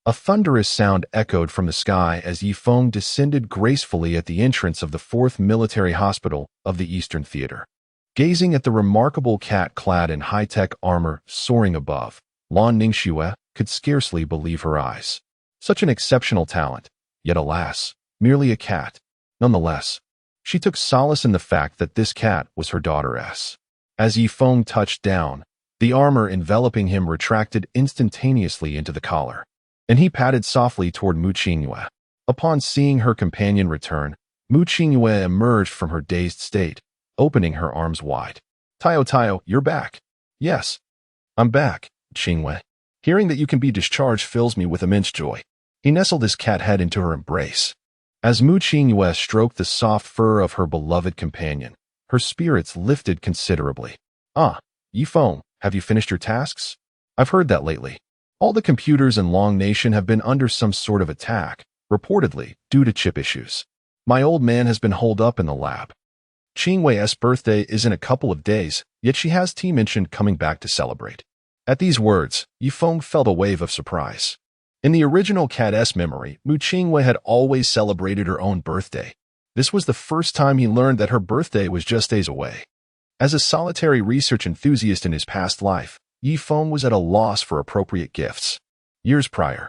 a thunderous sound echoed from the sky as Yi Feng descended gracefully at the entrance of the 4th Military Hospital of the Eastern Theater. Gazing at the remarkable cat clad in high-tech armor soaring above, Lan Ningxue could scarcely believe her eyes. Such an exceptional talent, yet alas, merely a cat. Nonetheless, she took solace in the fact that this cat was her daughter's. As Yi Feng touched down, the armor enveloping him retracted instantaneously into the collar, and he padded softly toward Mu Qingyue. Upon seeing her companion return, Mu Qingyue emerged from her dazed state, opening her arms wide. Taio, you're back. Yes, I'm back, Qingyue. Hearing that you can be discharged fills me with immense joy. He nestled his cat head into her embrace. As Mu Qingyue stroked the soft fur of her beloved companion, her spirits lifted considerably. Yi Feng, have you finished your tasks? I've heard that lately. All the computers in Long Nation have been under some sort of attack, reportedly due to chip issues. My old man has been holed up in the lab. Qingwei's birthday is in a couple of days, yet she has mentioned coming back to celebrate. At these words, Yi Feng felt a wave of surprise. In the original cat's memory, Mu Qingwei had always celebrated her own birthday. This was the first time he learned that her birthday was just days away. As a solitary research enthusiast in his past life, Yi Feng was at a loss for appropriate gifts. Years prior,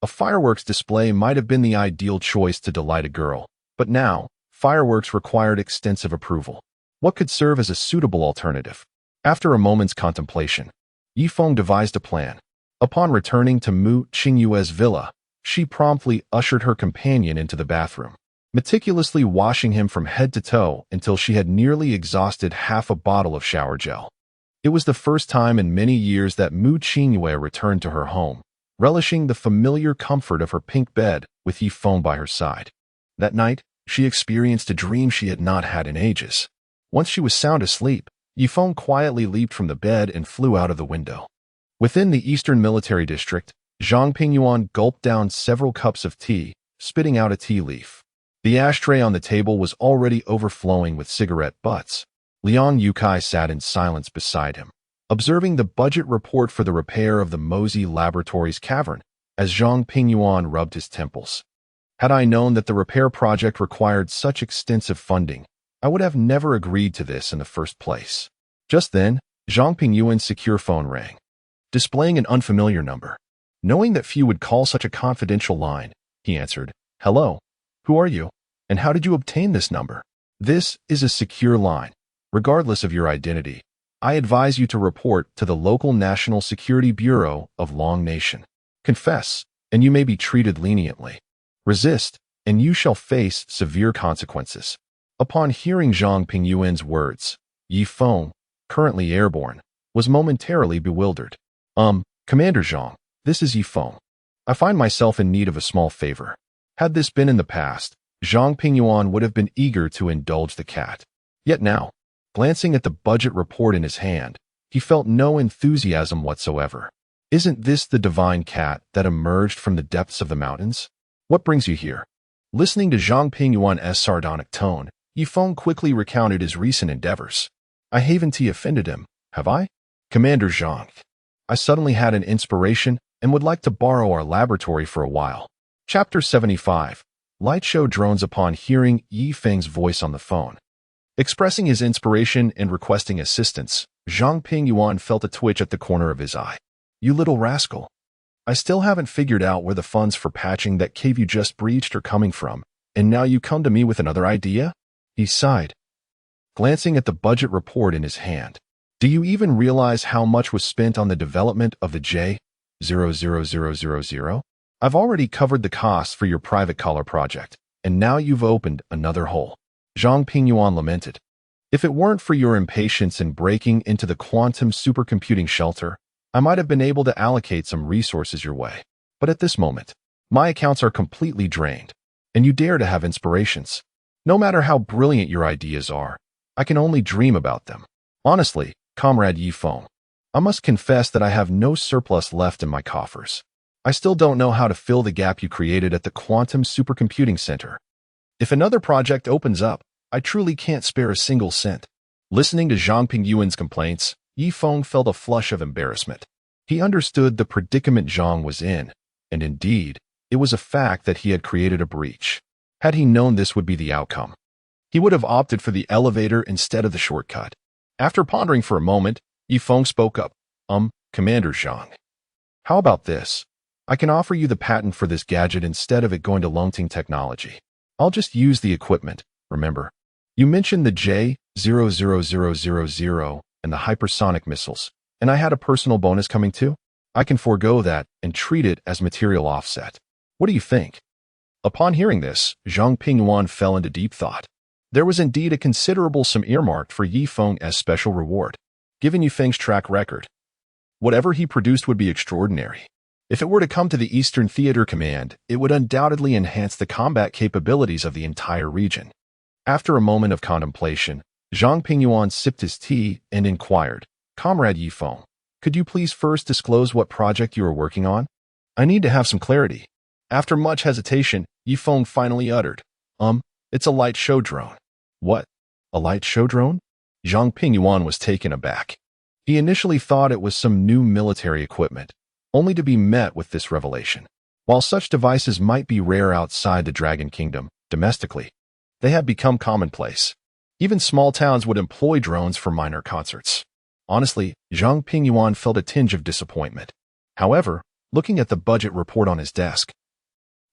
a fireworks display might have been the ideal choice to delight a girl, but now, fireworks required extensive approval. What could serve as a suitable alternative? After a moment's contemplation, Yi Feng devised a plan. Upon returning to Mu Qingyue's villa, she promptly ushered her companion into the bathroom, meticulously washing him from head to toe until she had nearly exhausted half a bottle of shower gel. It was the first time in many years that Mu Qingyue returned to her home, relishing the familiar comfort of her pink bed with Yi Feng by her side. That night, she experienced a dream she had not had in ages. Once she was sound asleep, Yi Feng quietly leaped from the bed and flew out of the window. Within the Eastern Military District, Zhang Pingyuan gulped down several cups of tea, spitting out a tea leaf. The ashtray on the table was already overflowing with cigarette butts. Liang Yukai sat in silence beside him, observing the budget report for the repair of the Mosey Laboratories cavern as Zhang Pingyuan rubbed his temples. Had I known that the repair project required such extensive funding, I would have never agreed to this in the first place. Just then, Zhang Pingyuan's secure phone rang, displaying an unfamiliar number. Knowing that few would call such a confidential line, he answered, "Hello, who are you, and how did you obtain this number? This is a secure line. Regardless of your identity, I advise you to report to the local National Security Bureau of Long Nation. Confess, and you may be treated leniently. Resist, and you shall face severe consequences." Upon hearing Zhang Pingyuan's words, Yi Feng, currently airborne, was momentarily bewildered. Commander Zhang, this is Yi Feng. I find myself in need of a small favor. Had this been in the past, Zhang Pingyuan would have been eager to indulge the cat. Yet now, glancing at the budget report in his hand, he felt no enthusiasm whatsoever. Isn't this the divine cat that emerged from the depths of the mountains? What brings you here? Listening to Zhang Pingyuan's sardonic tone, Yi Feng quickly recounted his recent endeavors. I haven't offended him, have I? Commander Zhang, I suddenly had an inspiration and would like to borrow our laboratory for a while. Chapter 75. Light show drones upon hearing Yi Feng's voice on the phone. Expressing his inspiration and requesting assistance, Zhang Pingyuan felt a twitch at the corner of his eye. You little rascal. I still haven't figured out where the funds for patching that cave you just breached are coming from, and now you come to me with another idea? He sighed, glancing at the budget report in his hand. Do you even realize how much was spent on the development of the J00000? I've already covered the costs for your private collar project, and now you've opened another hole. Zhang Pingyuan lamented. If it weren't for your impatience in breaking into the quantum supercomputing shelter, I might have been able to allocate some resources your way. But at this moment, my accounts are completely drained, and you dare to have inspirations. No matter how brilliant your ideas are, I can only dream about them. Honestly, Comrade Yi Feng, I must confess that I have no surplus left in my coffers. I still don't know how to fill the gap you created at the Quantum Supercomputing Center. If another project opens up, I truly can't spare a single cent. Listening to Zhang Pingyuan's complaints, Yi Feng felt a flush of embarrassment. He understood the predicament Zhang was in, and indeed, it was a fact that he had created a breach. Had he known this would be the outcome, he would have opted for the elevator instead of the shortcut. After pondering for a moment, Yi Feng spoke up. Commander Zhang. How about this? I can offer you the patent for this gadget instead of it going to Longting Technology. I'll just use the equipment, remember? You mentioned the J00000 and the hypersonic missiles, and I had a personal bonus coming too? I can forego that and treat it as material offset. What do you think? Upon hearing this, Zhang Pingyuan fell into deep thought. There was indeed a considerable sum earmarked for Yi Feng as special reward. Given Yi Feng's track record, whatever he produced would be extraordinary. If it were to come to the Eastern Theater Command, it would undoubtedly enhance the combat capabilities of the entire region. After a moment of contemplation, Zhang Pingyuan sipped his tea and inquired, Comrade Yi Feng, could you please first disclose what project you are working on? I need to have some clarity. After much hesitation, Yi Feng finally uttered, it's a light show drone. What? A light show drone? Zhang Pingyuan was taken aback. He initially thought it was some new military equipment, only to be met with this revelation. While such devices might be rare outside the Dragon Kingdom, domestically, they have become commonplace. Even small towns would employ drones for minor concerts. Honestly, Zhang Pingyuan felt a tinge of disappointment. However, looking at the budget report on his desk,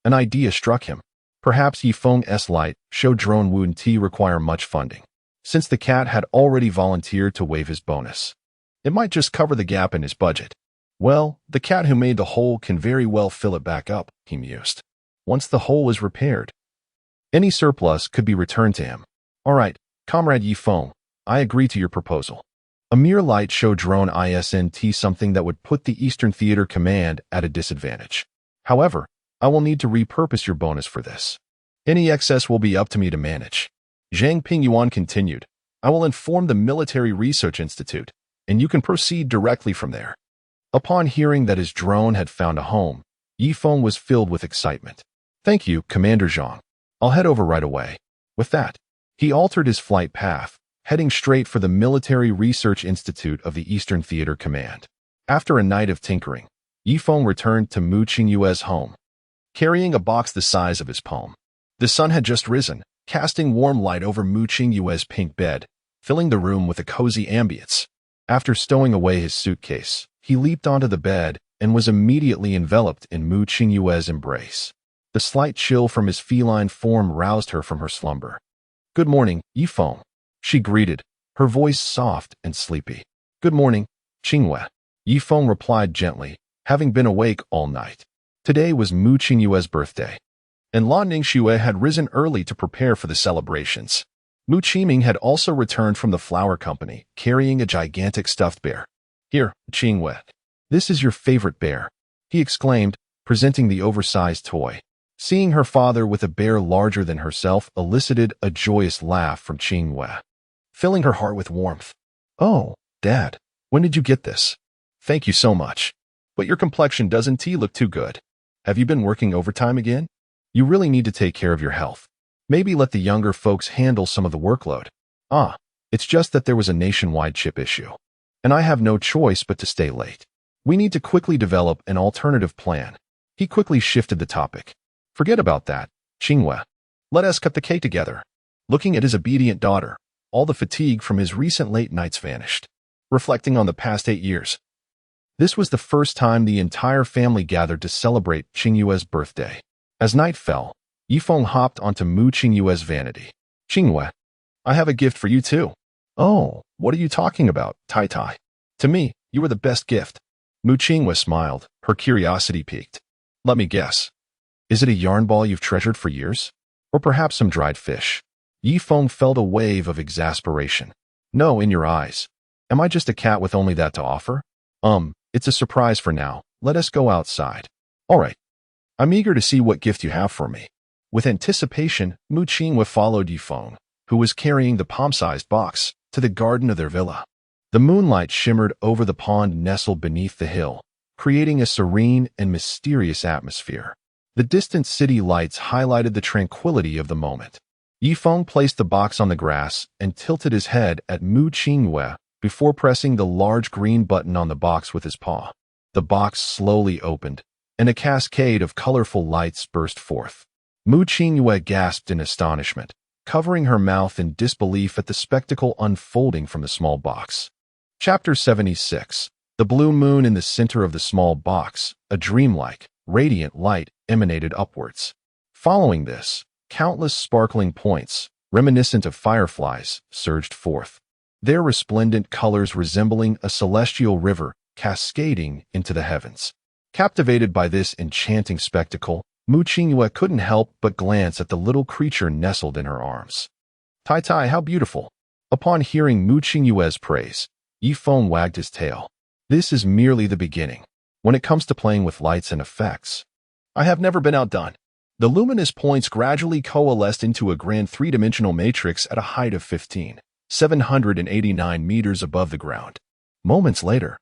an idea struck him. Perhaps Yi Feng's light show drone wouldn't require much funding, since the cat had already volunteered to waive his bonus. It might just cover the gap in his budget. Well, the cat who made the hole can very well fill it back up, he mused. Once the hole is repaired, any surplus could be returned to him. All right, Comrade Yi Feng, I agree to your proposal. A mere light show drone isn't something that would put the Eastern Theater Command at a disadvantage. However, I will need to repurpose your bonus for this. Any excess will be up to me to manage. Zhang Pingyuan continued, I will inform the Military Research Institute, and you can proceed directly from there. Upon hearing that his drone had found a home, Yi Feng was filled with excitement. Thank you, Commander Zhang. I'll head over right away. With that, he altered his flight path, heading straight for the Military Research Institute of the Eastern Theater Command. After a night of tinkering, Yi Feng returned to Mu Qingyue's home, carrying a box the size of his palm. The sun had just risen, casting warm light over Mu Qingyue's pink bed, filling the room with a cozy ambience. After stowing away his suitcase, he leaped onto the bed and was immediately enveloped in Mu Qingyue's embrace. The slight chill from his feline form roused her from her slumber. Good morning, Yi Feng, she greeted, her voice soft and sleepy. Good morning, Qingyue, Yi Feng replied gently, having been awake all night. Today was Mu Qingyue's birthday, and Lan Ningxue had risen early to prepare for the celebrations. Mu Qiming had also returned from the flower company, carrying a gigantic stuffed bear. Here, Qingyue, this is your favorite bear, he exclaimed, presenting the oversized toy. Seeing her father with a bear larger than herself elicited a joyous laugh from Qingyue, filling her heart with warmth. Oh, Dad, when did you get this? Thank you so much. But your complexion doesn't look too good. Have you been working overtime again? You really need to take care of your health. Maybe let the younger folks handle some of the workload. It's just that there was a nationwide chip issue, and I have no choice but to stay late. We need to quickly develop an alternative plan. He quickly shifted the topic. Forget about that, Qingyue. Let us cut the cake together. Looking at his obedient daughter, all the fatigue from his recent late nights vanished. reflecting on the past 8 years. This was the first time the entire family gathered to celebrate Qingyue's birthday. As night fell, Yifeng hopped onto Mu Qingyue's vanity. "Qingyue, I have a gift for you too." "Oh, what are you talking about, Tai Tai?" "To me, you were the best gift." Mu Qingyue smiled, her curiosity piqued. "Let me guess. Is it a yarn ball you've treasured for years? Or perhaps some dried fish?" Yifeng felt a wave of exasperation. "No, in your eyes. Am I just a cat with only that to offer?" It's a surprise for now. Let us go outside." "All right. I'm eager to see what gift you have for me." With anticipation, Mu Qingyue followed Yifeng, who was carrying the palm-sized box, to the garden of their villa. The moonlight shimmered over the pond nestled beneath the hill, creating a serene and mysterious atmosphere. The distant city lights highlighted the tranquility of the moment. Yifeng placed the box on the grass and tilted his head at Mu Qingyue before pressing the large green button on the box with his paw. The box slowly opened, and a cascade of colorful lights burst forth. Mu Qingyue gasped in astonishment, covering her mouth in disbelief at the spectacle unfolding from the small box. Chapter 76. The blue moon in the center of the small box, a dreamlike, radiant light emanated upwards. Following this, countless sparkling points, reminiscent of fireflies, surged forth, their resplendent colors resembling a celestial river cascading into the heavens. Captivated by this enchanting spectacle, Mu Qingyue couldn't help but glance at the little creature nestled in her arms. "Tai Tai, how beautiful!" Upon hearing Mu Qingyue's praise, Yifeng wagged his tail. "This is merely the beginning. When it comes to playing with lights and effects, I have never been outdone." The luminous points gradually coalesced into a grand three-dimensional matrix at a height of 789 meters above the ground. Moments later,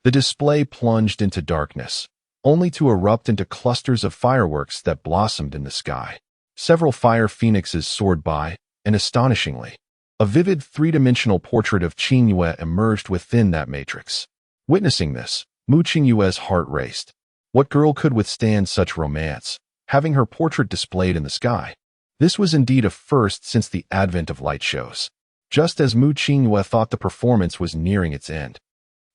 the display plunged into darkness, only to erupt into clusters of fireworks that blossomed in the sky. Several fire phoenixes soared by, and astonishingly, a vivid three-dimensional portrait of Qingyue emerged within that matrix. Witnessing this, Mu Qingyue's heart raced. What girl could withstand such romance, having her portrait displayed in the sky? This was indeed a first since the advent of light shows. Just as Mu Qingyue thought the performance was nearing its end,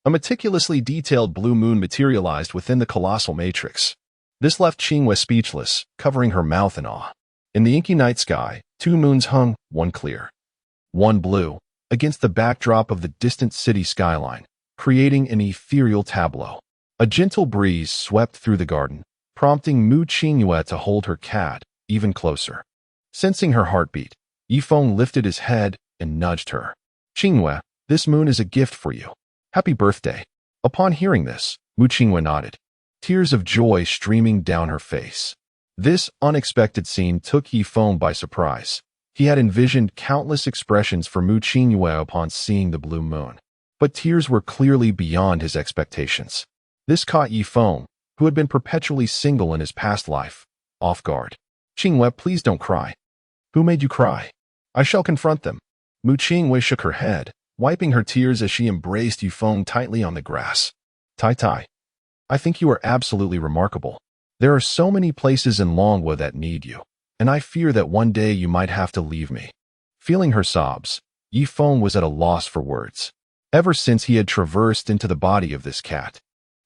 a meticulously detailed blue moon materialized within the colossal matrix. This left Qingyue speechless, covering her mouth in awe. In the inky night sky, 2 moons hung, one clear, one blue, against the backdrop of the distant city skyline, creating an ethereal tableau. A gentle breeze swept through the garden, prompting Mu Qingyue to hold her cat even closer. Sensing her heartbeat, Yifeng lifted his head and nudged her. "Qingyue, this moon is a gift for you. Happy birthday." Upon hearing this, Mu Qingyue nodded, tears of joy streaming down her face. This unexpected scene took Yifeng by surprise. He had envisioned countless expressions for Mu Qingyue upon seeing the blue moon, but tears were clearly beyond his expectations. This caught Yifeng, who had been perpetually single in his past life, off guard. "Qingyue, please don't cry." "Who made you cry?" "I shall confront them." Mu Qingyue shook her head, wiping her tears as she embraced Yifeng tightly on the grass. "Tai Tai, I think you are absolutely remarkable. There are so many places in Longwa that need you, and I fear that one day you might have to leave me." Feeling her sobs, Yifeng was at a loss for words. Ever since he had traversed into the body of this cat,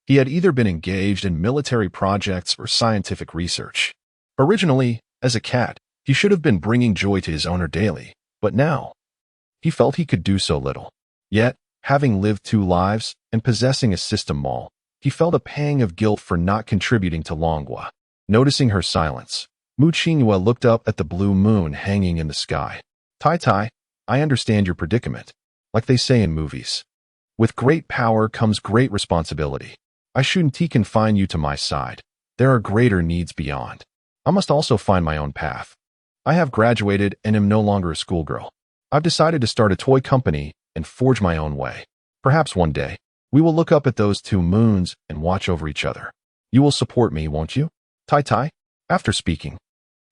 he had either been engaged in military projects or scientific research. Originally, as a cat, he should have been bringing joy to his owner daily, but now, he felt he could do so little. Yet, having lived 2 lives and possessing a system mall, he felt a pang of guilt for not contributing to Longwa. Noticing her silence, Mu Qingyue looked up at the blue moon hanging in the sky. "Tai Tai, I understand your predicament. Like they say in movies, with great power comes great responsibility. I shouldn't confine you to my side. There are greater needs beyond. I must also find my own path. I have graduated and am no longer a schoolgirl. I've decided to start a toy company and forge my own way. Perhaps one day, we will look up at those 2 moons and watch over each other. You will support me, won't you, Tai Tai?" After speaking,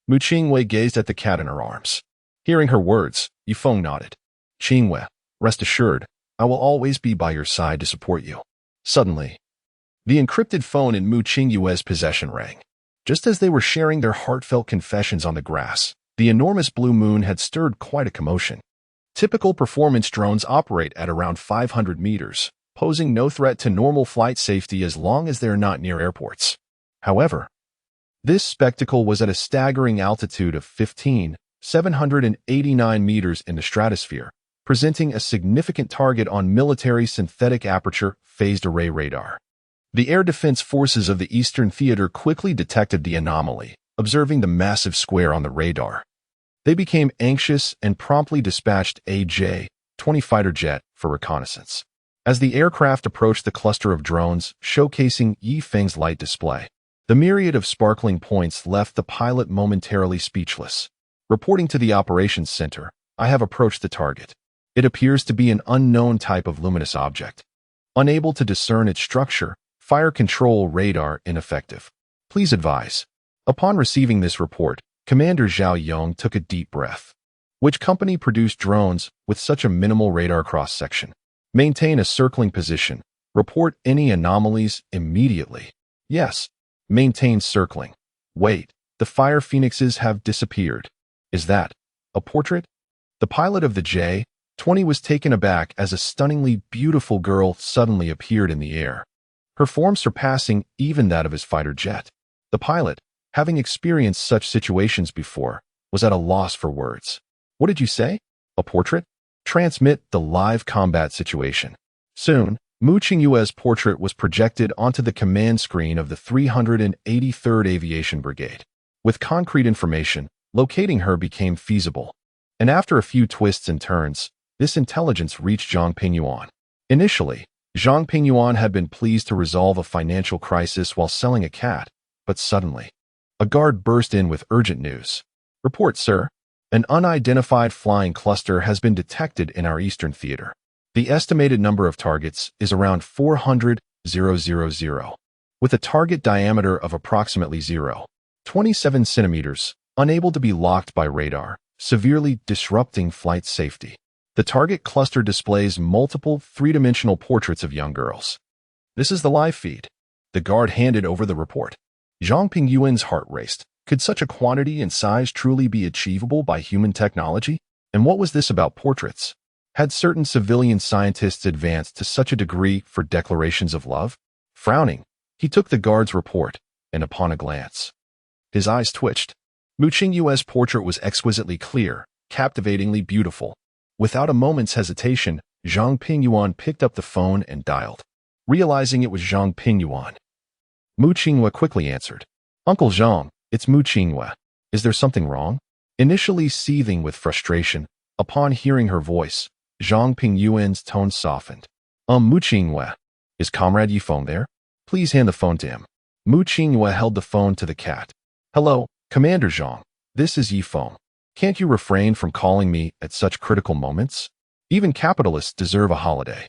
Mu Qingyue gazed at the cat in her arms. Hearing her words, Yifeng nodded. "Qingyue, rest assured, I will always be by your side to support you." Suddenly, the encrypted phone in Mu Qingyue's possession rang. Just as they were sharing their heartfelt confessions on the grass, the enormous blue moon had stirred quite a commotion. Typical performance drones operate at around 500 meters, posing no threat to normal flight safety as long as they're not near airports. However, this spectacle was at a staggering altitude of 789 meters in the stratosphere, presenting a significant target on military synthetic aperture phased array radar. The air defense forces of the Eastern Theater quickly detected the anomaly, observing the massive square on the radar. They became anxious and promptly dispatched a J-20 fighter jet for reconnaissance. As the aircraft approached the cluster of drones showcasing Feng's light display, the myriad of sparkling points left the pilot momentarily speechless. Reporting to the operations center, I have approached the target. It appears to be an unknown type of luminous object. Unable to discern its structure, fire control radar ineffective. Please advise. Upon receiving this report, Commander Zhao Yong took a deep breath. Which company produced drones with such a minimal radar cross-section? Maintain a circling position. Report any anomalies immediately. Yes. Maintain circling. Wait, the fire phoenixes have disappeared. Is that a portrait? The pilot of the J-20 was taken aback as a stunningly beautiful girl suddenly appeared in the air, her form surpassing even that of his fighter jet. The pilot, having experienced such situations before, was at a loss for words. What did you say? A portrait? Transmit the live combat situation. Soon, Mu Qingyue's portrait was projected onto the command screen of the 383rd Aviation Brigade. With concrete information, locating her became feasible. And after a few twists and turns, this intelligence reached Zhang Pingyuan. Initially, Zhang Pingyuan had been pleased to resolve a financial crisis while selling a cat, but suddenly, a guard burst in with urgent news. Report, sir. An unidentified flying cluster has been detected in our Eastern Theater. The estimated number of targets is around 400,000, with a target diameter of approximately 0.27 centimeters, unable to be locked by radar, severely disrupting flight safety. The target cluster displays multiple three-dimensional portraits of young girls. This is the live feed. The guard handed over the report. Zhang Pingyuan's heart raced. Could such a quantity and size truly be achievable by human technology? And what was this about portraits? Had certain civilian scientists advanced to such a degree for declarations of love? Frowning, he took the guard's report, and upon a glance, his eyes twitched. Mu Qingyue's portrait was exquisitely clear, captivatingly beautiful. Without a moment's hesitation, Zhang Pingyuan picked up the phone and dialed. Realizing it was Zhang Pingyuan, Mu Qingyue quickly answered. Uncle Zhang, it's Mu Qingyue. Is there something wrong? Initially seething with frustration, upon hearing her voice, Zhang Pingyuan's tone softened. Mu Qingyue, is Comrade Feng there? Please hand the phone to him. Mu Qingyue held the phone to the cat. Hello, Commander Zhang. This is Feng. Can't you refrain from calling me at such critical moments? Even capitalists deserve a holiday.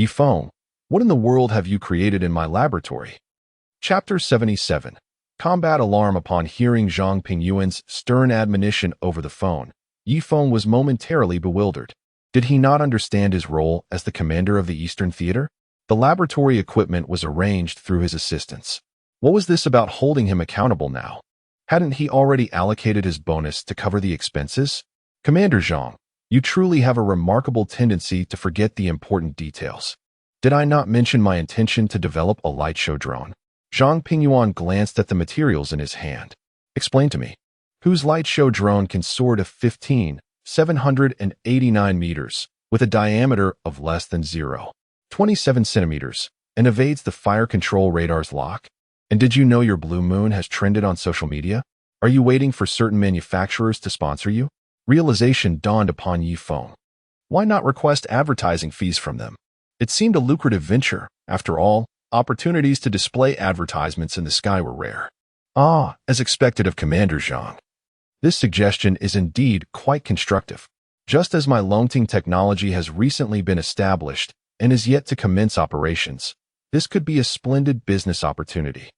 Feng, what in the world have you created in my laboratory? Chapter 77. Combat alarm. Upon hearing Zhang Pingyuan's stern admonition over the phone, Feng was momentarily bewildered. Did he not understand his role as the commander of the Eastern Theater? The laboratory equipment was arranged through his assistants. What was this about holding him accountable now? Hadn't he already allocated his bonus to cover the expenses? Commander Zhang, you truly have a remarkable tendency to forget the important details. Did I not mention my intention to develop a light show drone? Zhang Pingyuan glanced at the materials in his hand. Explain to me. Whose light show drone can soar to 789 meters, with a diameter of less than 0.27 centimeters, and evades the fire control radar's lock? And did you know your blue moon has trended on social media? Are you waiting for certain manufacturers to sponsor you? Realization dawned upon Feng. Why not request advertising fees from them? It seemed a lucrative venture. After all, opportunities to display advertisements in the sky were rare. As expected of Commander Zhang. This suggestion is indeed quite constructive. Just as my Longting technology has recently been established and is yet to commence operations, this could be a splendid business opportunity.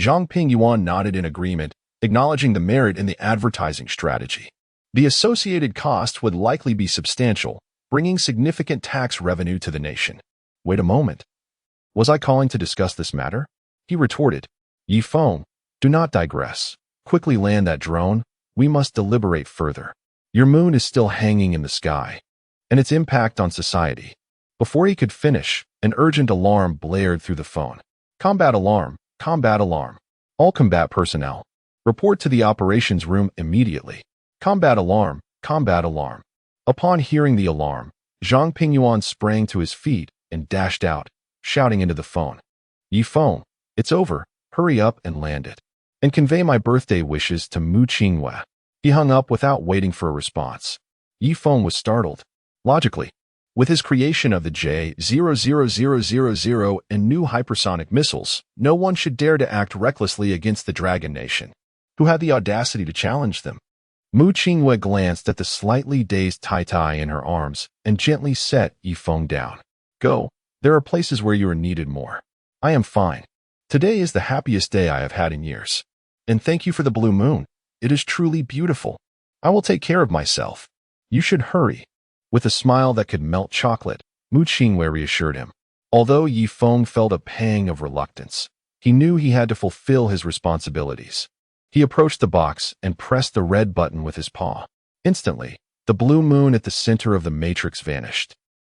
Zhang Pingyuan nodded in agreement, acknowledging the merit in the advertising strategy. The associated cost would likely be substantial, bringing significant tax revenue to the nation. Wait a moment. Was I calling to discuss this matter? He retorted. Feng, do not digress. Quickly land that drone. We must deliberate further. Your moon is still hanging in the sky. and its impact on society. Before he could finish, an urgent alarm blared through the phone. Combat alarm, combat alarm. All combat personnel, report to the operations room immediately. Combat alarm, combat alarm. Upon hearing the alarm, Zhang Pingyuan sprang to his feet and dashed out, shouting into the phone. Yi Feng, it's over, hurry up and land it. And convey my birthday wishes to Mu Qinghua. He hung up without waiting for a response. Yi Feng was startled. Logically, with his creation of the J-00000 and new hypersonic missiles, no one should dare to act recklessly against the Dragon Nation, who had the audacity to challenge them. Mu Qinghua glanced at the slightly dazed Tai Tai in her arms and gently set Yi Feng down. Go, there are places where you are needed more. I am fine. Today is the happiest day I have had in years. And thank you for the blue moon. It is truly beautiful. I will take care of myself. You should hurry. With a smile that could melt chocolate, Mu Qinghua reassured him. Although Yi Feng felt a pang of reluctance, he knew he had to fulfill his responsibilities. He approached the box and pressed the red button with his paw. Instantly, the blue moon at the center of the matrix vanished,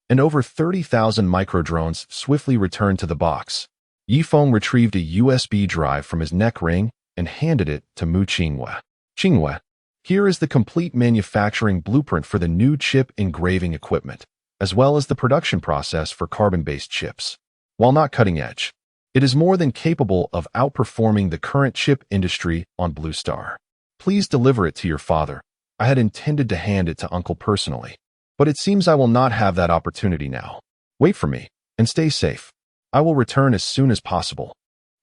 and over 30,000 microdrones swiftly returned to the box. Yi Feng retrieved a USB drive from his neck ring and handed it to Mu Qinghua. Qinghua, here is the complete manufacturing blueprint for the new chip engraving equipment, as well as the production process for carbon-based chips. While not cutting-edge, it is more than capable of outperforming the current chip industry on Blue Star. Please deliver it to your father. I had intended to hand it to Uncle personally, but it seems I will not have that opportunity now. Wait for me, and stay safe. I will return as soon as possible.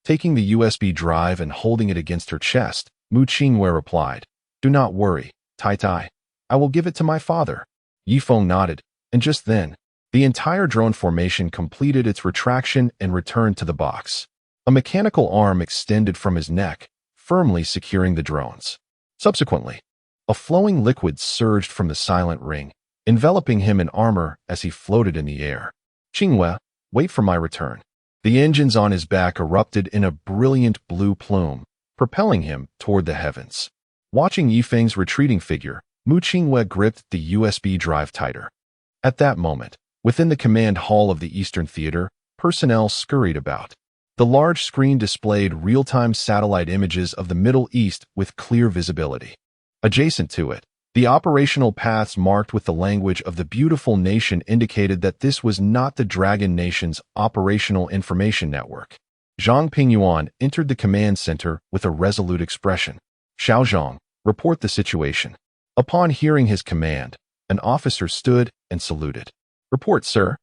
Taking the USB drive and holding it against her chest, Mu Qinghua replied, Do not worry, Tai Tai. I will give it to my father. Yi Feng nodded, and just then, the entire drone formation completed its retraction and returned to the box. A mechanical arm extended from his neck, firmly securing the drones. Subsequently, a flowing liquid surged from the silent ring, enveloping him in armor as he floated in the air. Qinghua, wait for my return. The engines on his back erupted in a brilliant blue plume, propelling him toward the heavens. Watching Yi Feng's retreating figure, Mu Qinghua gripped the USB drive tighter. At that moment, within the command hall of the Eastern Theater, personnel scurried about. The large screen displayed real-time satellite images of the Middle East with clear visibility. Adjacent to it, the operational paths marked with the language of the beautiful nation indicated that this was not the Dragon Nation's operational information network. Zhang Pingyuan entered the command center with a resolute expression. Xiaozhang, report the situation. Upon hearing his command, an officer stood and saluted. Report, sir.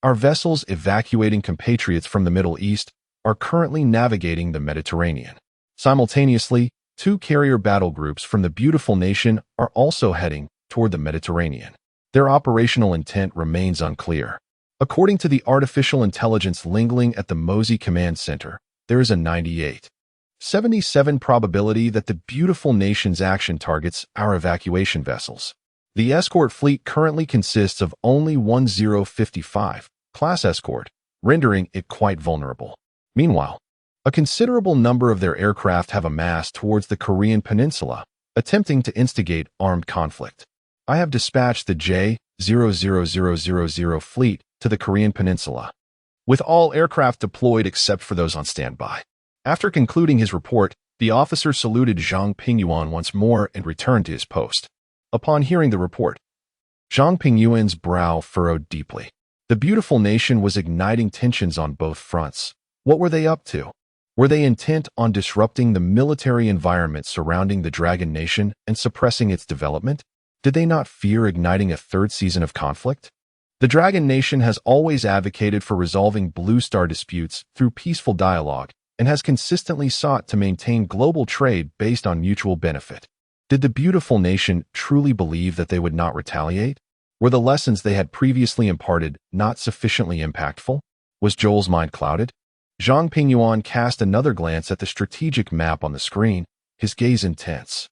Our vessels evacuating compatriots from the Middle East are currently navigating the Mediterranean. Simultaneously, 2 carrier battle groups from the beautiful nation are also heading toward the Mediterranean. Their operational intent remains unclear. According to the artificial intelligence lingling at the Mosey Command Center, there is a 98.77% probability that the beautiful nation's action targets our evacuation vessels. The escort fleet currently consists of only 1055 class escort, rendering it quite vulnerable. Meanwhile, a considerable number of their aircraft have amassed towards the Korean peninsula, attempting to instigate armed conflict. I have dispatched the J-00000 fleet to the Korean peninsula, with all aircraft deployed except for those on standby. After concluding his report, the officer saluted Zhang Pingyuan once more and returned to his post. Upon hearing the report, Zhang Pingyuan's brow furrowed deeply. The beautiful nation was igniting tensions on both fronts. What were they up to? Were they intent on disrupting the military environment surrounding the Dragon Nation and suppressing its development? Did they not fear igniting a third season of conflict? The Dragon Nation has always advocated for resolving Blue Star disputes through peaceful dialogue and has consistently sought to maintain global trade based on mutual benefit. Did the beautiful nation truly believe that they would not retaliate? Were the lessons they had previously imparted not sufficiently impactful? Was Joel's mind clouded? Zhang Pingyuan cast another glance at the strategic map on the screen, his gaze intense.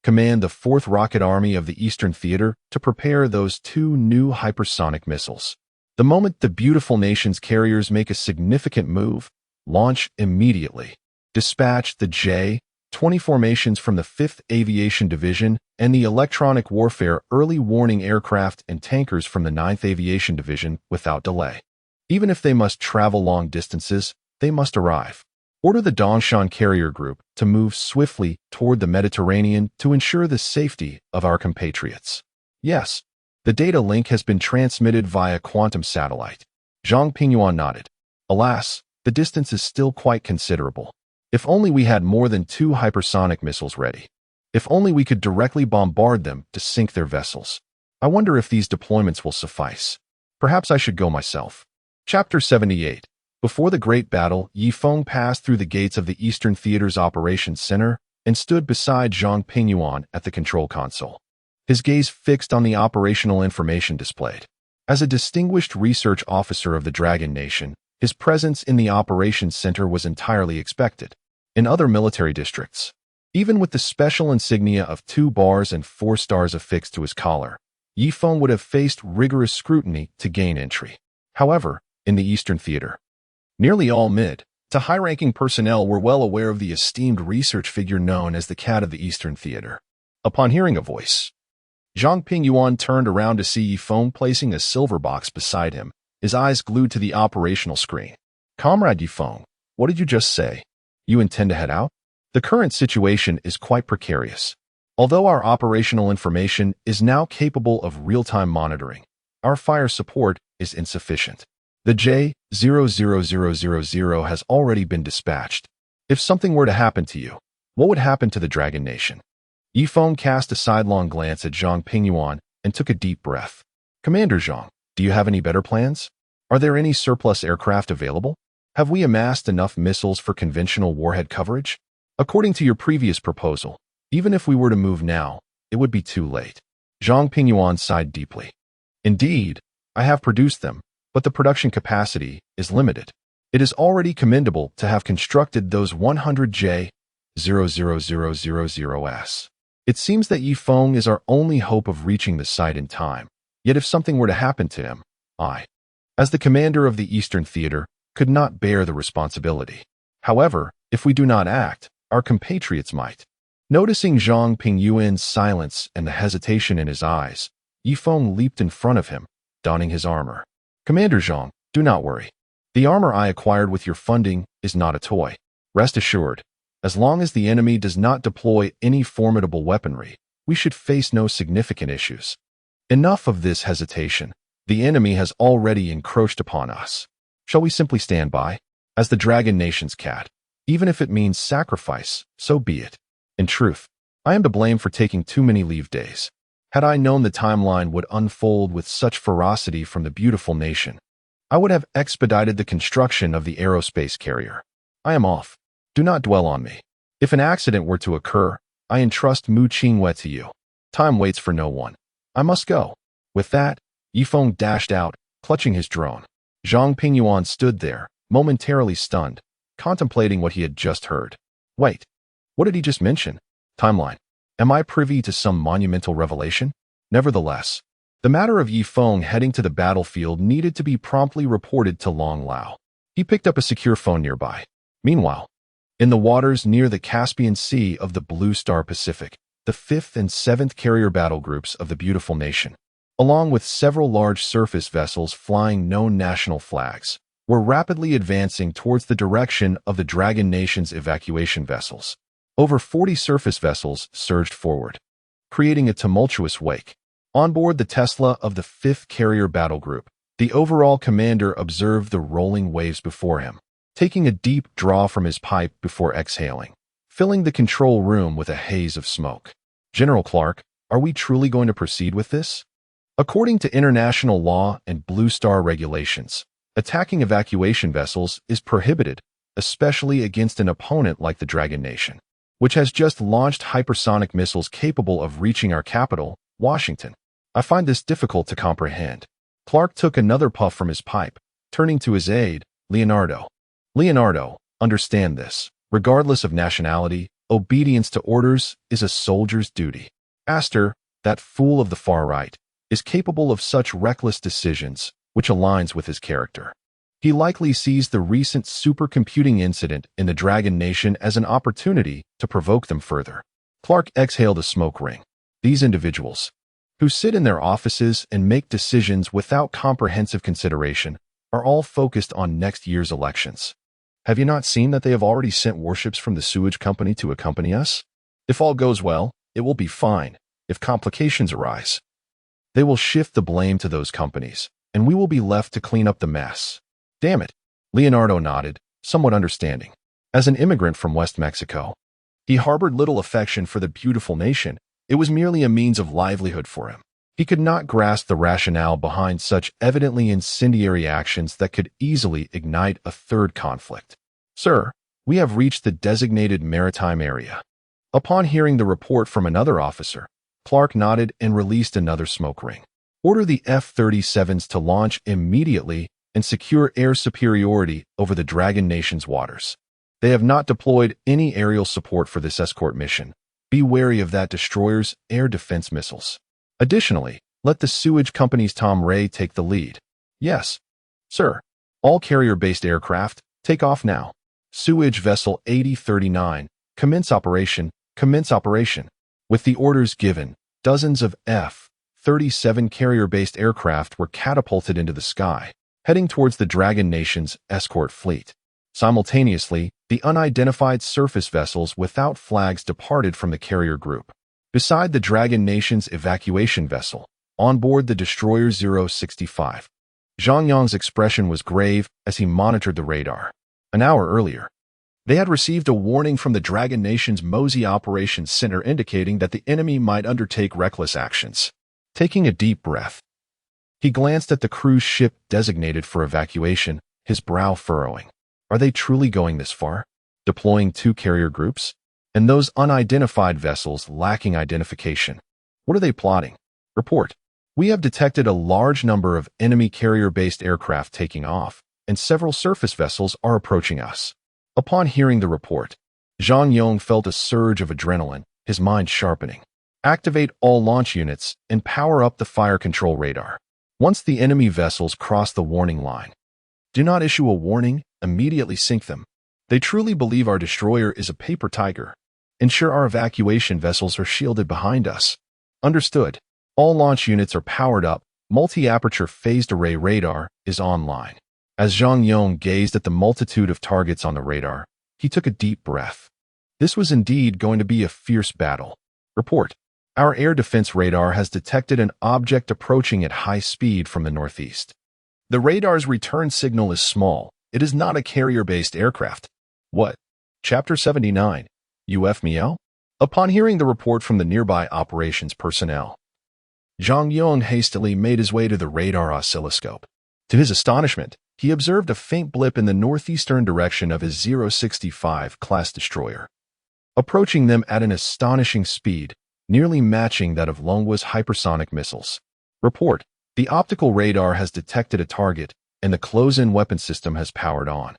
Command the 4th Rocket Army of the Eastern Theater to prepare those 2 new hypersonic missiles. The moment the beautiful nation's carriers make a significant move, launch immediately. Dispatch the J-20 formations from the 5th Aviation Division and the electronic warfare early warning aircraft and tankers from the 9th Aviation Division without delay. Even if they must travel long distances, they must arrive. Order the Dongshan Carrier Group to move swiftly toward the Mediterranean to ensure the safety of our compatriots. Yes, the data link has been transmitted via quantum satellite. Zhang Pingyuan nodded. Alas, the distance is still quite considerable. If only we had more than 2 hypersonic missiles ready. If only we could directly bombard them to sink their vessels. I wonder if these deployments will suffice. Perhaps I should go myself. Chapter 78. Before the Great Battle, Feng passed through the gates of the Eastern Theater's Operations Center and stood beside Zhang Pingyuan at the control console. His gaze fixed on the operational information displayed. As a distinguished research officer of the Dragon Nation, his presence in the Operations Center was entirely expected. In other military districts, even with the special insignia of 2 bars and 4 stars affixed to his collar, Feng would have faced rigorous scrutiny to gain entry. However, in the Eastern Theater, nearly all mid to high-ranking personnel were well aware of the esteemed research figure known as the Cat of the Eastern Theater. Upon hearing a voice, Zhang Pingyuan turned around to see Feng placing a silver box beside him, his eyes glued to the operational screen. Comrade Feng, what did you just say? You intend to head out? The current situation is quite precarious. Although our operational information is now capable of real-time monitoring, our fire support is insufficient. The J-00000 has already been dispatched. If something were to happen to you, what would happen to the Dragon Nation? Feng cast a sidelong glance at Zhang Pingyuan and took a deep breath. Commander Zhang, do you have any better plans? Are there any surplus aircraft available? Have we amassed enough missiles for conventional warhead coverage? According to your previous proposal, even if we were to move now, it would be too late. Zhang Pingyuan sighed deeply. Indeed, I have produced them, but the production capacity is limited. It is already commendable to have constructed those 100 J-00000s. It seems that Feng is our only hope of reaching the site in time. Yet if something were to happen to him, I, as the commander of the Eastern Theater, could not bear the responsibility. However, if we do not act, our compatriots might. Noticing Zhang Pingyuan's silence and the hesitation in his eyes, Feng leaped in front of him, donning his armor. Commander Zhang, do not worry. The armor I acquired with your funding is not a toy. Rest assured, as long as the enemy does not deploy any formidable weaponry, we should face no significant issues. Enough of this hesitation. The enemy has already encroached upon us. Shall we simply stand by? As the Dragon Nation's cat, even if it means sacrifice, so be it. In truth, I am to blame for taking too many leave days. Had I known the timeline would unfold with such ferocity from the beautiful nation, I would have expedited the construction of the aerospace carrier. I am off. Do not dwell on me. If an accident were to occur, I entrust Mu Qinghue to you. Time waits for no one. I must go. With that, Feng dashed out, clutching his drone. Zhang Pingyuan stood there, momentarily stunned, contemplating what he had just heard. Wait, what did he just mention? Timeline. Am I privy to some monumental revelation? Nevertheless, the matter of Feng heading to the battlefield needed to be promptly reported to Long Lao. He picked up a secure phone nearby. Meanwhile, in the waters near the Caspian Sea of the Blue Star Pacific, the 5th and 7th carrier battle groups of the beautiful nation, along with several large surface vessels flying known national flags, were rapidly advancing towards the direction of the Dragon Nation's evacuation vessels. Over 40 surface vessels surged forward, creating a tumultuous wake. On board the Tesla of the 5th Carrier Battle Group, the overall commander observed the rolling waves before him, taking a deep draw from his pipe before exhaling, filling the control room with a haze of smoke. General Clark, are we truly going to proceed with this? According to international law and Blue Star regulations, attacking evacuation vessels is prohibited, especially against an opponent like the Dragon Nation, which has just launched hypersonic missiles capable of reaching our capital, Washington. I find this difficult to comprehend. Clark took another puff from his pipe, turning to his aide, Leonardo. Leonardo, understand this. Regardless of nationality, obedience to orders is a soldier's duty. Astor, that fool of the far right, is capable of such reckless decisions, which aligns with his character. He likely sees the recent supercomputing incident in the Dragon Nation as an opportunity to provoke them further. Clark exhaled a smoke ring. These individuals, who sit in their offices and make decisions without comprehensive consideration, are all focused on next year's elections. Have you not seen that they have already sent warships from the sewage company to accompany us? If all goes well, it will be fine. If complications arise, they will shift the blame to those companies, and we will be left to clean up the mess. Damn it. Leonardo nodded, somewhat understanding. As an immigrant from West Mexico, he harbored little affection for the beautiful nation. It was merely a means of livelihood for him. He could not grasp the rationale behind such evidently incendiary actions that could easily ignite a third conflict. Sir, we have reached the designated maritime area. Upon hearing the report from another officer, Clark nodded and released another smoke ring. Order the F-37s to launch immediately and secure air superiority over the Dragon Nation's waters. They have not deployed any aerial support for this escort mission. Be wary of that destroyer's air defense missiles. Additionally, let the sewage company's Tom Ray take the lead. Yes, sir. All carrier-based aircraft, take off now. Sewage vessel 8039, commence operation, commence operation. With the orders given, dozens of F-37 carrier-based aircraft were catapulted into the sky, heading towards the Dragon Nation's escort fleet. Simultaneously, the unidentified surface vessels without flags departed from the carrier group. Beside the Dragon Nation's evacuation vessel, on board the destroyer 065, Zhang Yong's expression was grave as he monitored the radar. An hour earlier, they had received a warning from the Dragon Nation's Mosey Operations Center indicating that the enemy might undertake reckless actions. Taking a deep breath, he glanced at the cruise ship designated for evacuation, his brow furrowing. Are they truly going this far? Deploying 2 carrier groups? And those unidentified vessels lacking identification. What are they plotting? Report. We have detected a large number of enemy carrier-based aircraft taking off, and several surface vessels are approaching us. Upon hearing the report, Zhang Yong felt a surge of adrenaline, his mind sharpening. Activate all launch units and power up the fire control radar. Once the enemy vessels cross the warning line, do not issue a warning, immediately sink them. They truly believe our destroyer is a paper tiger. Ensure our evacuation vessels are shielded behind us. Understood. All launch units are powered up. Multi-aperture phased array radar is online. As Zhang Yong gazed at the multitude of targets on the radar, he took a deep breath. This was indeed going to be a fierce battle. Report. Our air defense radar has detected an object approaching at high speed from the northeast. The radar's return signal is small. It is not a carrier-based aircraft. What? Chapter 79. UF Meow? Upon hearing the report from the nearby operations personnel, Zhang Yong hastily made his way to the radar oscilloscope. To his astonishment, he observed a faint blip in the northeastern direction of his 065 class destroyer, approaching them at an astonishing speed, nearly matching that of Longwa's hypersonic missiles. Report. The optical radar has detected a target, and the close-in weapon system has powered on.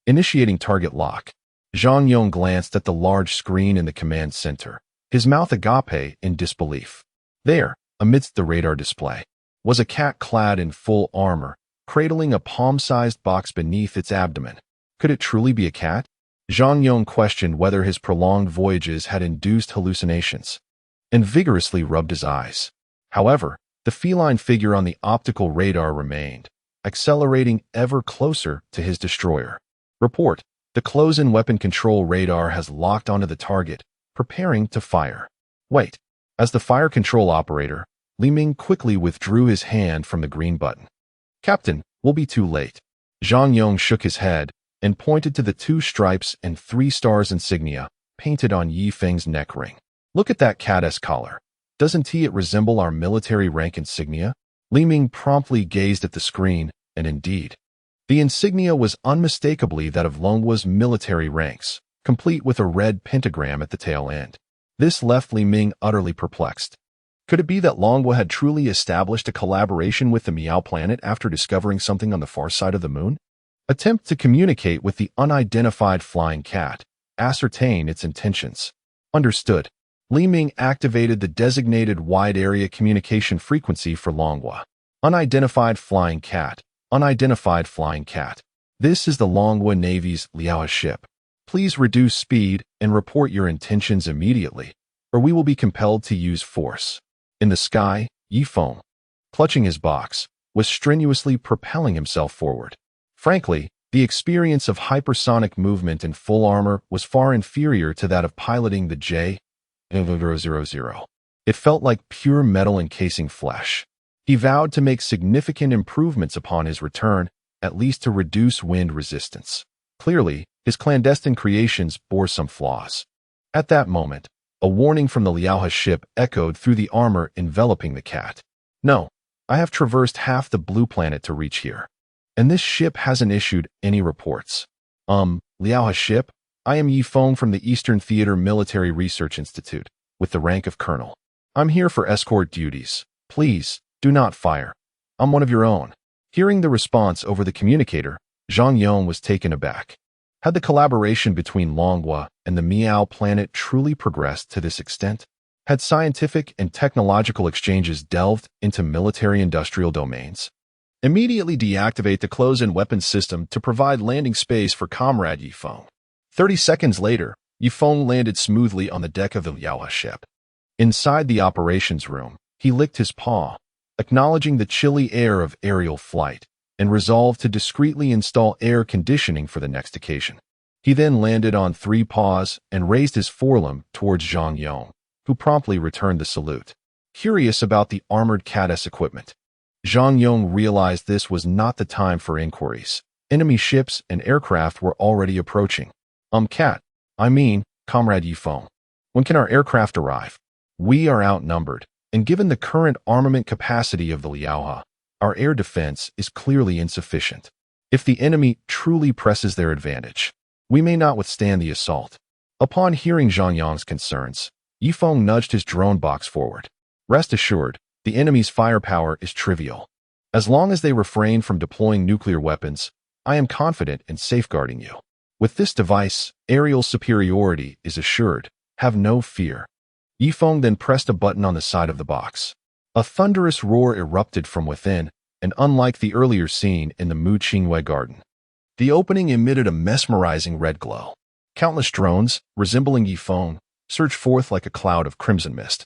Initiating target lock. Zhang Yong glanced at the large screen in the command center, his mouth agape in disbelief. There, amidst the radar display, was a cat clad in full armor, cradling a palm-sized box beneath its abdomen. Could it truly be a cat? Zhang Yong questioned whether his prolonged voyages had induced hallucinations, and vigorously rubbed his eyes. However, the feline figure on the optical radar remained, accelerating ever closer to his destroyer. Report. The close-in weapon control radar has locked onto the target, preparing to fire. Wait. As the fire control operator, Li Ming quickly withdrew his hand from the green button. Captain, we'll be too late. Zhang Yong shook his head and pointed to the 2 stripes and 3 stars insignia painted on Yi Feng's neck ring. Look at that cat-esque collar. Doesn't it resemble our military rank insignia? Li Ming promptly gazed at the screen, and indeed, the insignia was unmistakably that of Longwa's military ranks, complete with a red pentagram at the tail end. This left Li Ming utterly perplexed. Could it be that Longwa had truly established a collaboration with the Meow planet after discovering something on the far side of the moon? Attempt to communicate with the unidentified flying cat. Ascertain its intentions. Understood. Li Ming activated the designated wide area communication frequency for Longwa. Unidentified flying cat. Unidentified flying cat. This is the Longwa Navy's Liao ship. Please reduce speed and report your intentions immediately. or we will be compelled to use force. In the sky, Feng, clutching his box, was strenuously propelling himself forward. Frankly, the experience of hypersonic movement in full armor was far inferior to that of piloting the J-000. It felt like pure metal encasing flesh. He vowed to make significant improvements upon his return, at least to reduce wind resistance. Clearly, his clandestine creations bore some flaws. At that moment, a warning from the Liaohe ship echoed through the armor enveloping the cat. No, I have traversed half the blue planet to reach here. And this ship hasn't issued any reports. Liaohe ship? I am Feng from the Eastern Theater Military Research Institute, with the rank of colonel. I'm here for escort duties. Please, do not fire. I'm one of your own. Hearing the response over the communicator, Zhang Yong was taken aback. Had the collaboration between Longhua and the Meow planet truly progressed to this extent? Had scientific and technological exchanges delved into military-industrial domains? Immediately deactivate the close-in weapons system to provide landing space for Comrade Feng. 30 seconds later, Feng landed smoothly on the deck of the Liaohe ship. Inside the operations room, he licked his paw, acknowledging the chilly air of aerial flight, and resolved to discreetly install air conditioning for the next occasion. He then landed on 3 paws and raised his forelimb towards Zhang Yong, who promptly returned the salute. Curious about the armored cat-s equipment, Zhang Yong realized this was not the time for inquiries. Enemy ships and aircraft were already approaching. Comrade Feng. When can our aircraft arrive? We are outnumbered, and given the current armament capacity of the Liaohe, our air defense is clearly insufficient. If the enemy truly presses their advantage, we may not withstand the assault. Upon hearing Zhang Yong's concerns, Feng nudged his drone box forward. Rest assured, the enemy's firepower is trivial. As long as they refrain from deploying nuclear weapons, I am confident in safeguarding you. With this device, aerial superiority is assured. Have no fear. Feng then pressed a button on the side of the box. A thunderous roar erupted from within, and unlike the earlier scene in the Mu Qingwei garden, the opening emitted a mesmerizing red glow. Countless drones, resembling Feng, surged forth like a cloud of crimson mist,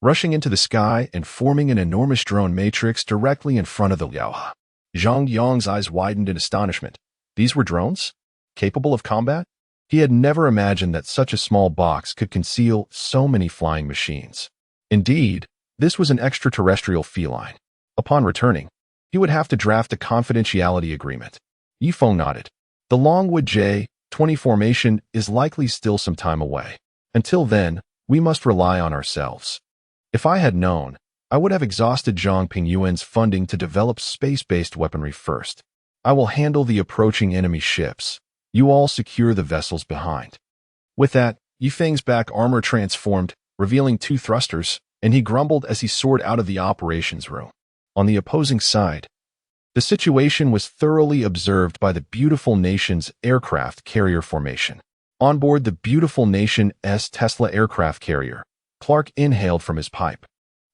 rushing into the sky and forming an enormous drone matrix directly in front of the Liaohe. Zhang Yong's eyes widened in astonishment. These were drones? Capable of combat? He had never imagined that such a small box could conceal so many flying machines. Indeed, this was an extraterrestrial feline. Upon returning, he would have to draft a confidentiality agreement. Feng nodded. The Longwood J-20 formation is likely still some time away. Until then, we must rely on ourselves. If I had known, I would have exhausted Zhang Pingyuan's funding to develop space-based weaponry first. I will handle the approaching enemy ships. You all secure the vessels behind. With that, Feng's back armor transformed, revealing 2 thrusters, and he grumbled as he soared out of the operations room. On the opposing side, the situation was thoroughly observed by the Beautiful Nation's aircraft carrier formation. On board the Beautiful Nation's Tesla aircraft carrier, Clark inhaled from his pipe,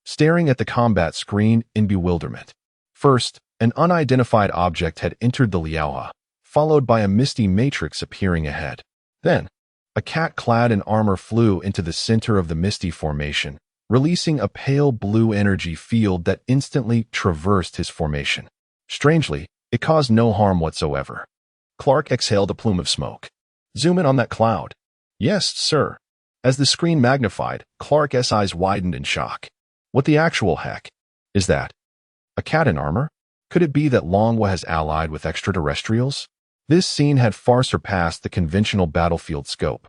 staring at the combat screen in bewilderment. First, an unidentified object had entered the Liaohe, followed by a misty matrix appearing ahead. Then, a cat clad in armor flew into the center of the misty formation, releasing a pale blue energy field that instantly traversed his formation. Strangely, it caused no harm whatsoever. Clark exhaled a plume of smoke. Zoom in on that cloud. Yes, sir. As the screen magnified, Clark's eyes widened in shock. What the actual heck is that? A cat in armor? Could it be that Longhua has allied with extraterrestrials? This scene had far surpassed the conventional battlefield scope.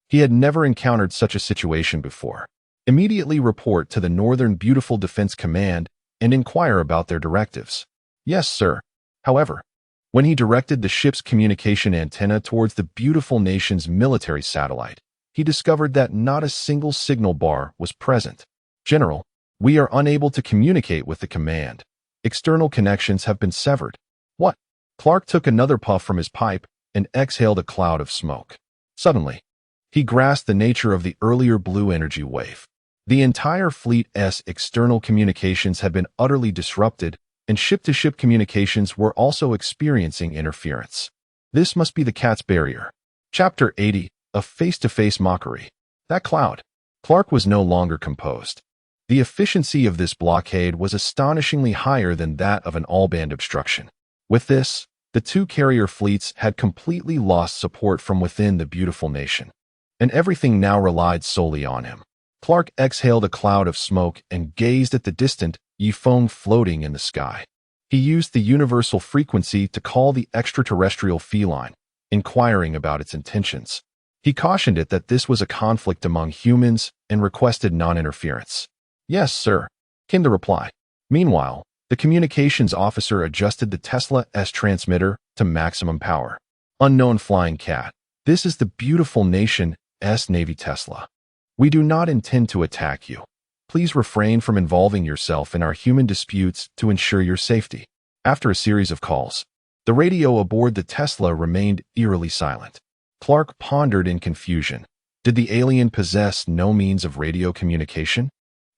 He had never encountered such a situation before. Immediately report to the Northern Beautiful Defense Command and inquire about their directives. Yes, sir. However, when he directed the ship's communication antenna towards the Beautiful Nation's military satellite, he discovered that not a single signal bar was present. General, we are unable to communicate with the command. External connections have been severed. What? Clark took another puff from his pipe and exhaled a cloud of smoke. Suddenly, he grasped the nature of the earlier blue energy wave. The entire fleet's external communications had been utterly disrupted, and ship-to-ship communications were also experiencing interference. This must be the cat's barrier. Chapter 80, A Face-to-Face Mockery. That cloud. Clark was no longer composed. The efficiency of this blockade was astonishingly higher than that of an all-band obstruction. With this, the two carrier fleets had completely lost support from within the beautiful nation, and everything now relied solely on him. Clark exhaled a cloud of smoke and gazed at the distant Feng floating in the sky. He used the universal frequency to call the extraterrestrial feline, inquiring about its intentions. He cautioned it that this was a conflict among humans and requested non-interference. "Yes, sir," came the reply. Meanwhile, the communications officer adjusted the Tesla S transmitter to maximum power. Unknown flying cat. This is the beautiful nation S Navy Tesla. We do not intend to attack you. Please refrain from involving yourself in our human disputes to ensure your safety. After a series of calls, the radio aboard the Tesla remained eerily silent. Clark pondered in confusion. Did the alien possess no means of radio communication?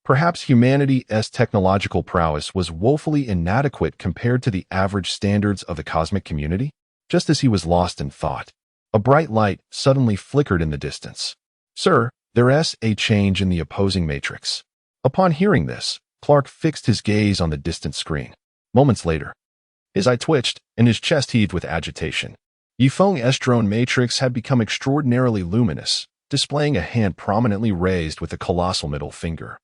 Perhaps humanity's technological prowess was woefully inadequate compared to the average standards of the cosmic community? Just as he was lost in thought, a bright light suddenly flickered in the distance. "Sir, there's a change in the opposing matrix." Upon hearing this, Clark fixed his gaze on the distant screen. Moments later, his eye twitched and his chest heaved with agitation. Feng's drone matrix had become extraordinarily luminous, displaying a hand prominently raised with a colossal middle finger,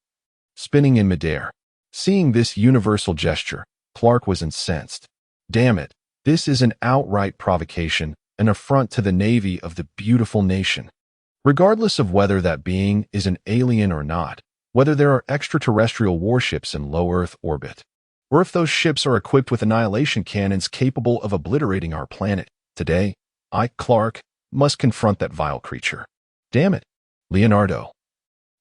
spinning in midair. Seeing this universal gesture, Clark was incensed. Damn it, this is an outright provocation, an affront to the navy of the beautiful nation. Regardless of whether that being is an alien or not, whether there are extraterrestrial warships in low Earth orbit, or if those ships are equipped with annihilation cannons capable of obliterating our planet, today, I, Clark, must confront that vile creature. Damn it. Leonardo.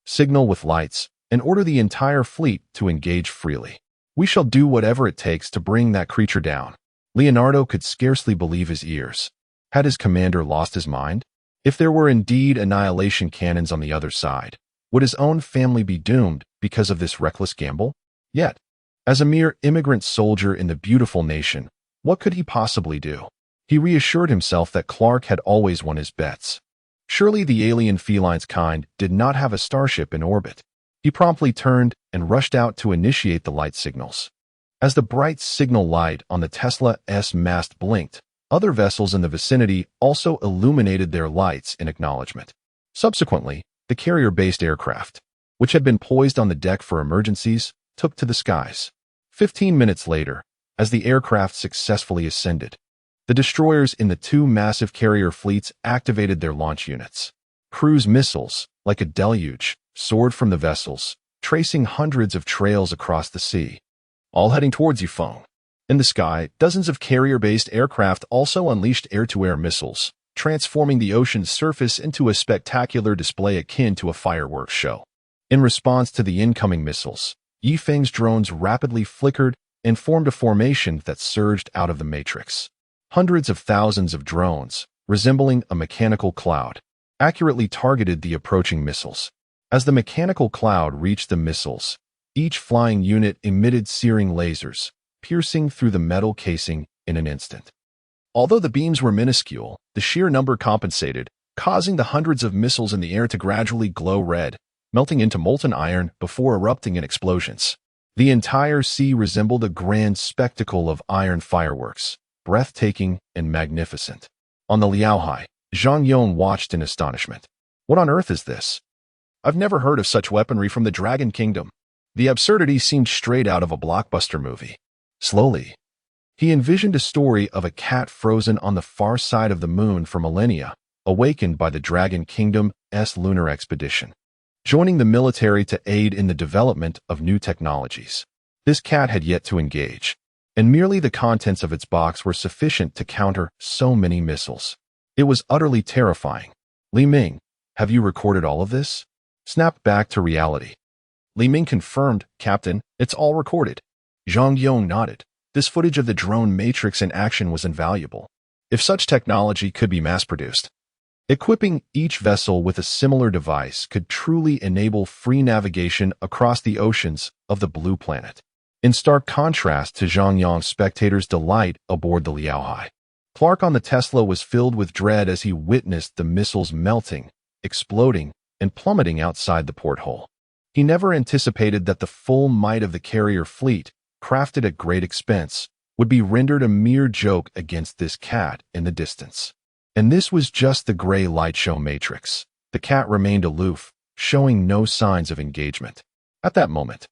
Signal with lights and order the entire fleet to engage freely. We shall do whatever it takes to bring that creature down. Leonardo could scarcely believe his ears. Had his commander lost his mind? If there were indeed annihilation cannons on the other side, would his own family be doomed because of this reckless gamble? Yet, as a mere immigrant soldier in the beautiful nation, what could he possibly do? He reassured himself that Clark had always won his bets. Surely the alien feline's kind did not have a starship in orbit. He promptly turned and rushed out to initiate the light signals. As the bright signal light on the Tesla's mast blinked, other vessels in the vicinity also illuminated their lights in acknowledgement. Subsequently, the carrier-based aircraft, which had been poised on the deck for emergencies, took to the skies. 15 minutes later, as the aircraft successfully ascended, the destroyers in the two massive carrier fleets activated their launch units. Cruise missiles, like a deluge, soared from the vessels, tracing hundreds of trails across the sea, all heading towards Feng. In the sky, dozens of carrier-based aircraft also unleashed air-to-air missiles, transforming the ocean's surface into a spectacular display akin to a fireworks show. In response to the incoming missiles, Feng's drones rapidly flickered and formed a formation that surged out of the matrix. Hundreds of thousands of drones, resembling a mechanical cloud, accurately targeted the approaching missiles. As the mechanical cloud reached the missiles, each flying unit emitted searing lasers, piercing through the metal casing in an instant. Although the beams were minuscule, the sheer number compensated, causing the hundreds of missiles in the air to gradually glow red, melting into molten iron before erupting in explosions. The entire sea resembled a grand spectacle of iron fireworks, breathtaking and magnificent. On the Liaohai, Zhang Yong watched in astonishment. What on earth is this? I've never heard of such weaponry from the Dragon Kingdom. The absurdity seemed straight out of a blockbuster movie. Slowly, he envisioned a story of a cat frozen on the far side of the moon for millennia, awakened by the Dragon Kingdom's lunar expedition, joining the military to aid in the development of new technologies. This cat had yet to engage, and merely the contents of its box were sufficient to counter so many missiles. It was utterly terrifying. Li Ming, have you recorded all of this? Snapped back to reality. Li Ming confirmed, Captain, it's all recorded. Zhang Yong nodded. This footage of the drone matrix in action was invaluable. If such technology could be mass-produced, equipping each vessel with a similar device could truly enable free navigation across the oceans of the Blue Planet. In stark contrast to Zhang Yong's spectators' delight aboard the Liaohai, Clark on the Tesla was filled with dread as he witnessed the missiles melting, exploding, and plummeting outside the porthole. He never anticipated that the full might of the carrier fleet, crafted at great expense, would be rendered a mere joke against this cat in the distance. And this was just the gray light show matrix. The cat remained aloof, showing no signs of engagement. At that moment,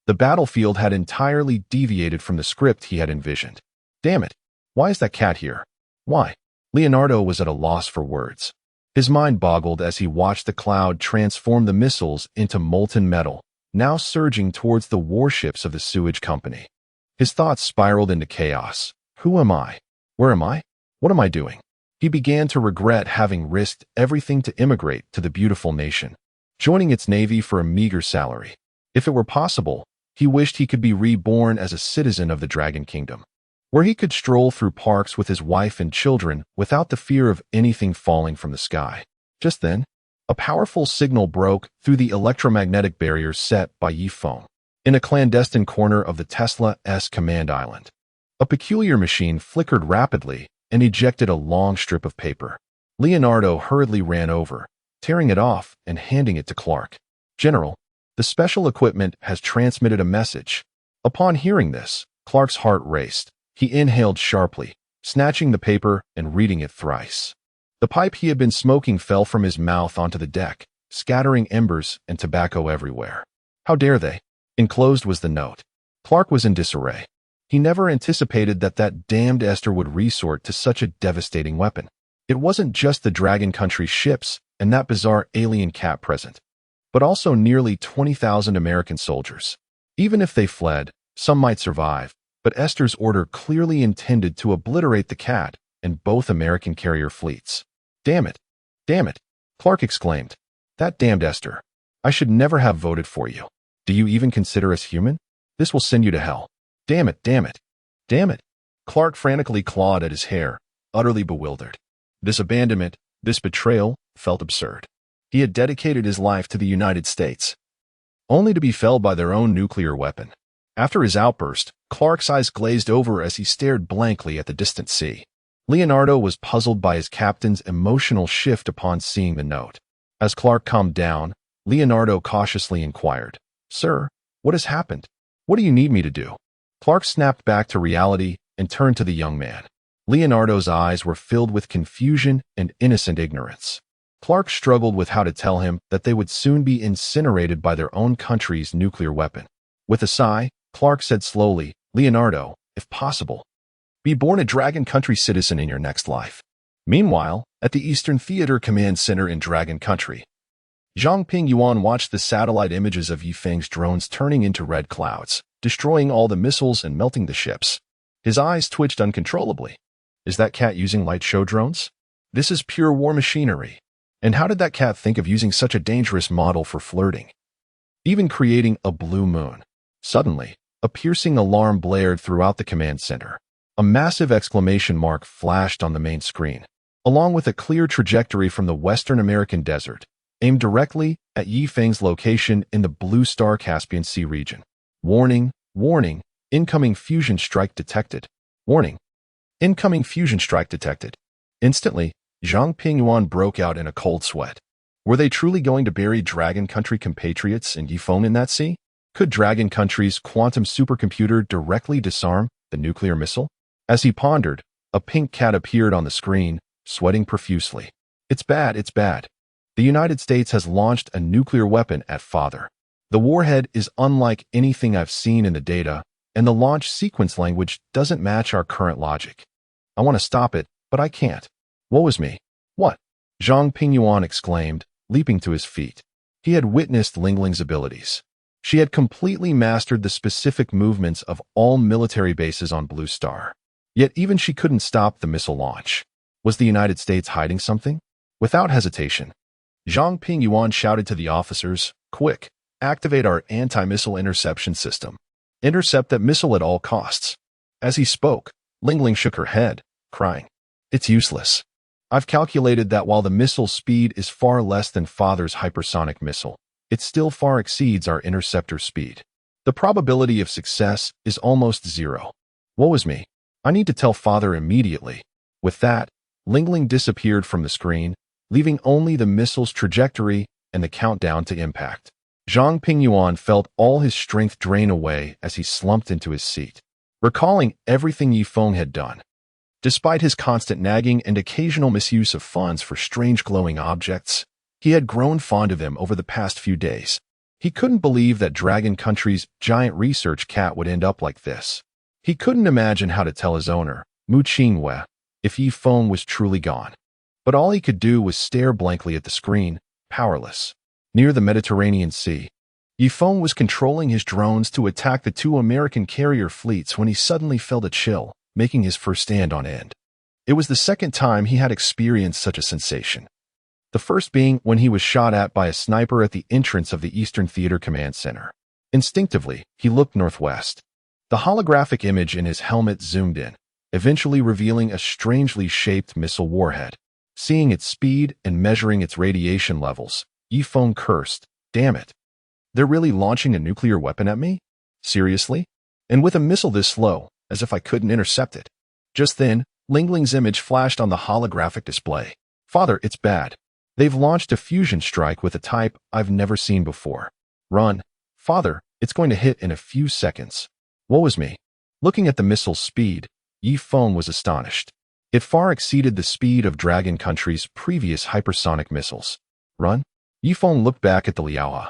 the battlefield had entirely deviated from the script he had envisioned. Damn it! Why is that cat here? Why? Leonardo was at a loss for words. His mind boggled as he watched the cloud transform the missiles into molten metal, now surging towards the warships of the sewage company. His thoughts spiraled into chaos. Who am I? Where am I? What am I doing? He began to regret having risked everything to immigrate to the beautiful nation, joining its navy for a meager salary. If it were possible, he wished he could be reborn as a citizen of the Dragon Kingdom, where he could stroll through parks with his wife and children without the fear of anything falling from the sky. Just then, a powerful signal broke through the electromagnetic barriers set by Feng in a clandestine corner of the Tesla-S command island. A peculiar machine flickered rapidly and ejected a long strip of paper. Leonardo hurriedly ran over, tearing it off and handing it to Clark. "General, the special equipment has transmitted a message." Upon hearing this, Clark's heart raced. He inhaled sharply, snatching the paper and reading it thrice. The pipe he had been smoking fell from his mouth onto the deck, scattering embers and tobacco everywhere. How dare they? Enclosed was the note. Clark was in disarray. He never anticipated that damned Esther would resort to such a devastating weapon. It wasn't just the Dragon Country ships and that bizarre alien cat present, but also nearly 20,000 American soldiers. Even if they fled, some might survive, but Esther's order clearly intended to obliterate the cat and both American carrier fleets. "Damn it! Damn it!" Clark exclaimed. "That damned Esther. I should never have voted for you. Do you even consider us human? This will send you to hell. Damn it, damn it, damn it." Clark frantically clawed at his hair, utterly bewildered. This abandonment, this betrayal, felt absurd. He had dedicated his life to the United States, only to be felled by their own nuclear weapon. After his outburst, Clark's eyes glazed over as he stared blankly at the distant sea. Leonardo was puzzled by his captain's emotional shift upon seeing the note. As Clark calmed down, Leonardo cautiously inquired, "Sir, what has happened? What do you need me to do?" Clark snapped back to reality and turned to the young man. Leonardo's eyes were filled with confusion and innocent ignorance. Clark struggled with how to tell him that they would soon be incinerated by their own country's nuclear weapon. With a sigh, Clark said slowly, "Leonardo, if possible, be born a Dragon Country citizen in your next life." Meanwhile, at the Eastern Theater Command Center in Dragon Country, Zhang Pingyuan watched the satellite images of Feng's drones turning into red clouds, destroying all the missiles and melting the ships. His eyes twitched uncontrollably. Is that cat using light show drones? This is pure war machinery. And how did that cat think of using such a dangerous model for flirting? Even creating a blue moon. Suddenly, a piercing alarm blared throughout the command center. A massive exclamation mark flashed on the main screen, along with a clear trajectory from the Western American desert, aimed directly at Feng's location in the Blue Star Caspian Sea region. "Warning, warning, incoming fusion strike detected. Warning, incoming fusion strike detected." Instantly, Zhang Pingyuan broke out in a cold sweat. Were they truly going to bury Dragon Country compatriots and Feng in that sea? Could Dragon Country's quantum supercomputer directly disarm the nuclear missile? As he pondered, a pink cat appeared on the screen, sweating profusely. "It's bad, it's bad. The United States has launched a nuclear weapon at Father. The warhead is unlike anything I've seen in the data, and the launch sequence language doesn't match our current logic. I want to stop it, but I can't. Woe is me." "What?" Zhang Pingyuan exclaimed, leaping to his feet. He had witnessed Lingling's abilities. She had completely mastered the specific movements of all military bases on Blue Star. Yet even she couldn't stop the missile launch. Was the United States hiding something? Without hesitation, Zhang Pingyuan shouted to the officers, "Quick, activate our anti-missile interception system. Intercept that missile at all costs." As he spoke, Lingling shook her head, crying, "It's useless. I've calculated that while the missile's speed is far less than Father's hypersonic missile, it still far exceeds our interceptor speed. The probability of success is almost zero. Woe is me. I need to tell Father immediately." With that, Lingling disappeared from the screen, leaving only the missile's trajectory and the countdown to impact. Zhang Pingyuan felt all his strength drain away as he slumped into his seat, recalling everything Yi Feng had done. Despite his constant nagging and occasional misuse of funds for strange glowing objects, he had grown fond of him over the past few days. He couldn't believe that Dragon Country's giant research cat would end up like this. He couldn't imagine how to tell his owner, Mu Qingwei, if Yi Feng was truly gone. But all he could do was stare blankly at the screen, powerless. Near the Mediterranean Sea, Yi Feng was controlling his drones to attack the two American carrier fleets when he suddenly felt a chill, making his fur stand on end. It was the second time he had experienced such a sensation. The first being when he was shot at by a sniper at the entrance of the Eastern Theater Command Center. Instinctively, he looked northwest. The holographic image in his helmet zoomed in, eventually revealing a strangely shaped missile warhead. Seeing its speed and measuring its radiation levels, Yi Feng cursed, "Damn it. They're really launching a nuclear weapon at me? Seriously? And with a missile this slow, as if I couldn't intercept it." Just then, Lingling's image flashed on the holographic display. "Father, it's bad. They've launched a fusion strike with a type I've never seen before. Run. Father, it's going to hit in a few seconds." Woe is me. Looking at the missile's speed, Yi Feng was astonished. It far exceeded the speed of Dragon Country's previous hypersonic missiles. Run? Yi Feng looked back at the Liaohua,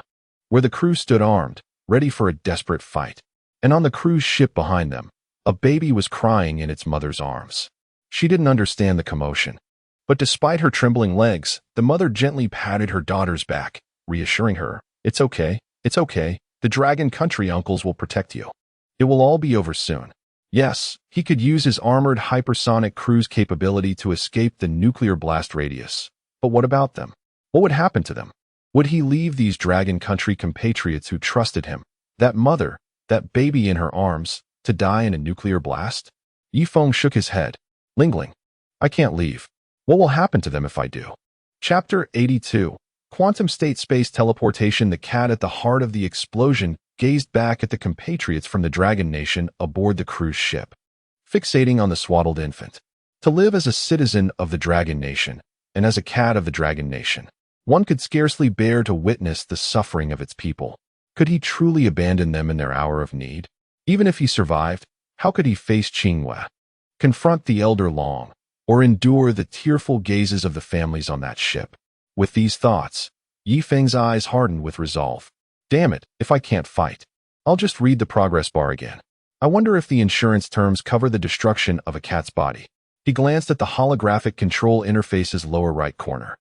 where the crew stood armed, ready for a desperate fight. And on the cruise ship behind them, a baby was crying in its mother's arms. She didn't understand the commotion. But despite her trembling legs, the mother gently patted her daughter's back, reassuring her, "It's okay, it's okay. The Dragon Country uncles will protect you. It will all be over soon." Yes, he could use his armored hypersonic cruise capability to escape the nuclear blast radius. But what about them? What would happen to them? Would he leave these Dragon Country compatriots who trusted him, that mother, that baby in her arms, to die in a nuclear blast? Yi Feng shook his head. "Lingling, I can't leave. What will happen to them if I do?" Chapter 82. Quantum State Space Teleportation. The cat at the heart of the explosion gazed back at the compatriots from the Dragon Nation aboard the cruise ship, fixating on the swaddled infant. To live as a citizen of the Dragon Nation, and as a cat of the Dragon Nation, one could scarcely bear to witness the suffering of its people. Could he truly abandon them in their hour of need? Even if he survived, how could he face Qingwei, confront the Elder Long, or endure the tearful gazes of the families on that ship? With these thoughts, Yi Feng's eyes hardened with resolve. "Damn it, if I can't fight, I'll just read the progress bar again. I wonder if the insurance terms cover the destruction of a cat's body." He glanced at the holographic control interface's lower right corner,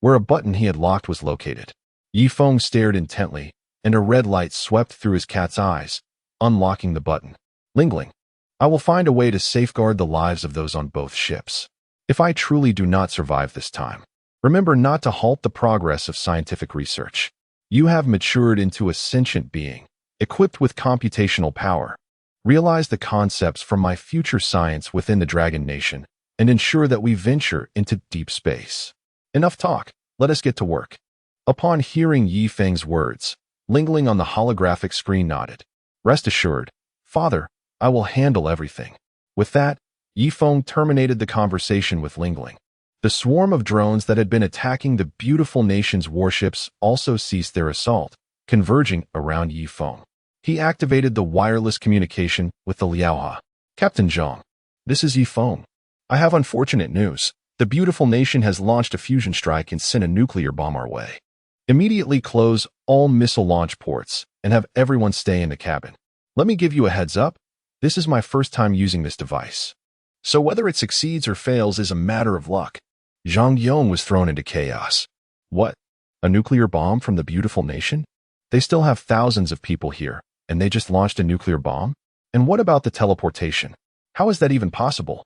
where a button he had locked was located. Yi Feng stared intently, and a red light swept through his cat's eyes, unlocking the button. "Lingling, I will find a way to safeguard the lives of those on both ships. If I truly do not survive this time, remember not to halt the progress of scientific research. You have matured into a sentient being, equipped with computational power. Realize the concepts from my future science within the Dragon Nation, and ensure that we venture into deep space. Enough talk, let us get to work." Upon hearing Yi Feng's words, Lingling on the holographic screen nodded. "Rest assured, Father, I will handle everything." With that, Yi Feng terminated the conversation with Lingling. The swarm of drones that had been attacking the beautiful nation's warships also ceased their assault, converging around Yi Feng. He activated the wireless communication with the Liaohua. "Captain Zhang, this is Yi Feng. I have unfortunate news. The beautiful nation has launched a fusion strike and sent a nuclear bomb our way. Immediately close all missile launch ports and have everyone stay in the cabin. Let me give you a heads up. This is my first time using this device, so whether it succeeds or fails is a matter of luck." Zhang Yong was thrown into chaos. "What? A nuclear bomb from the beautiful nation? They still have thousands of people here, and they just launched a nuclear bomb? And what about the teleportation? How is that even possible?"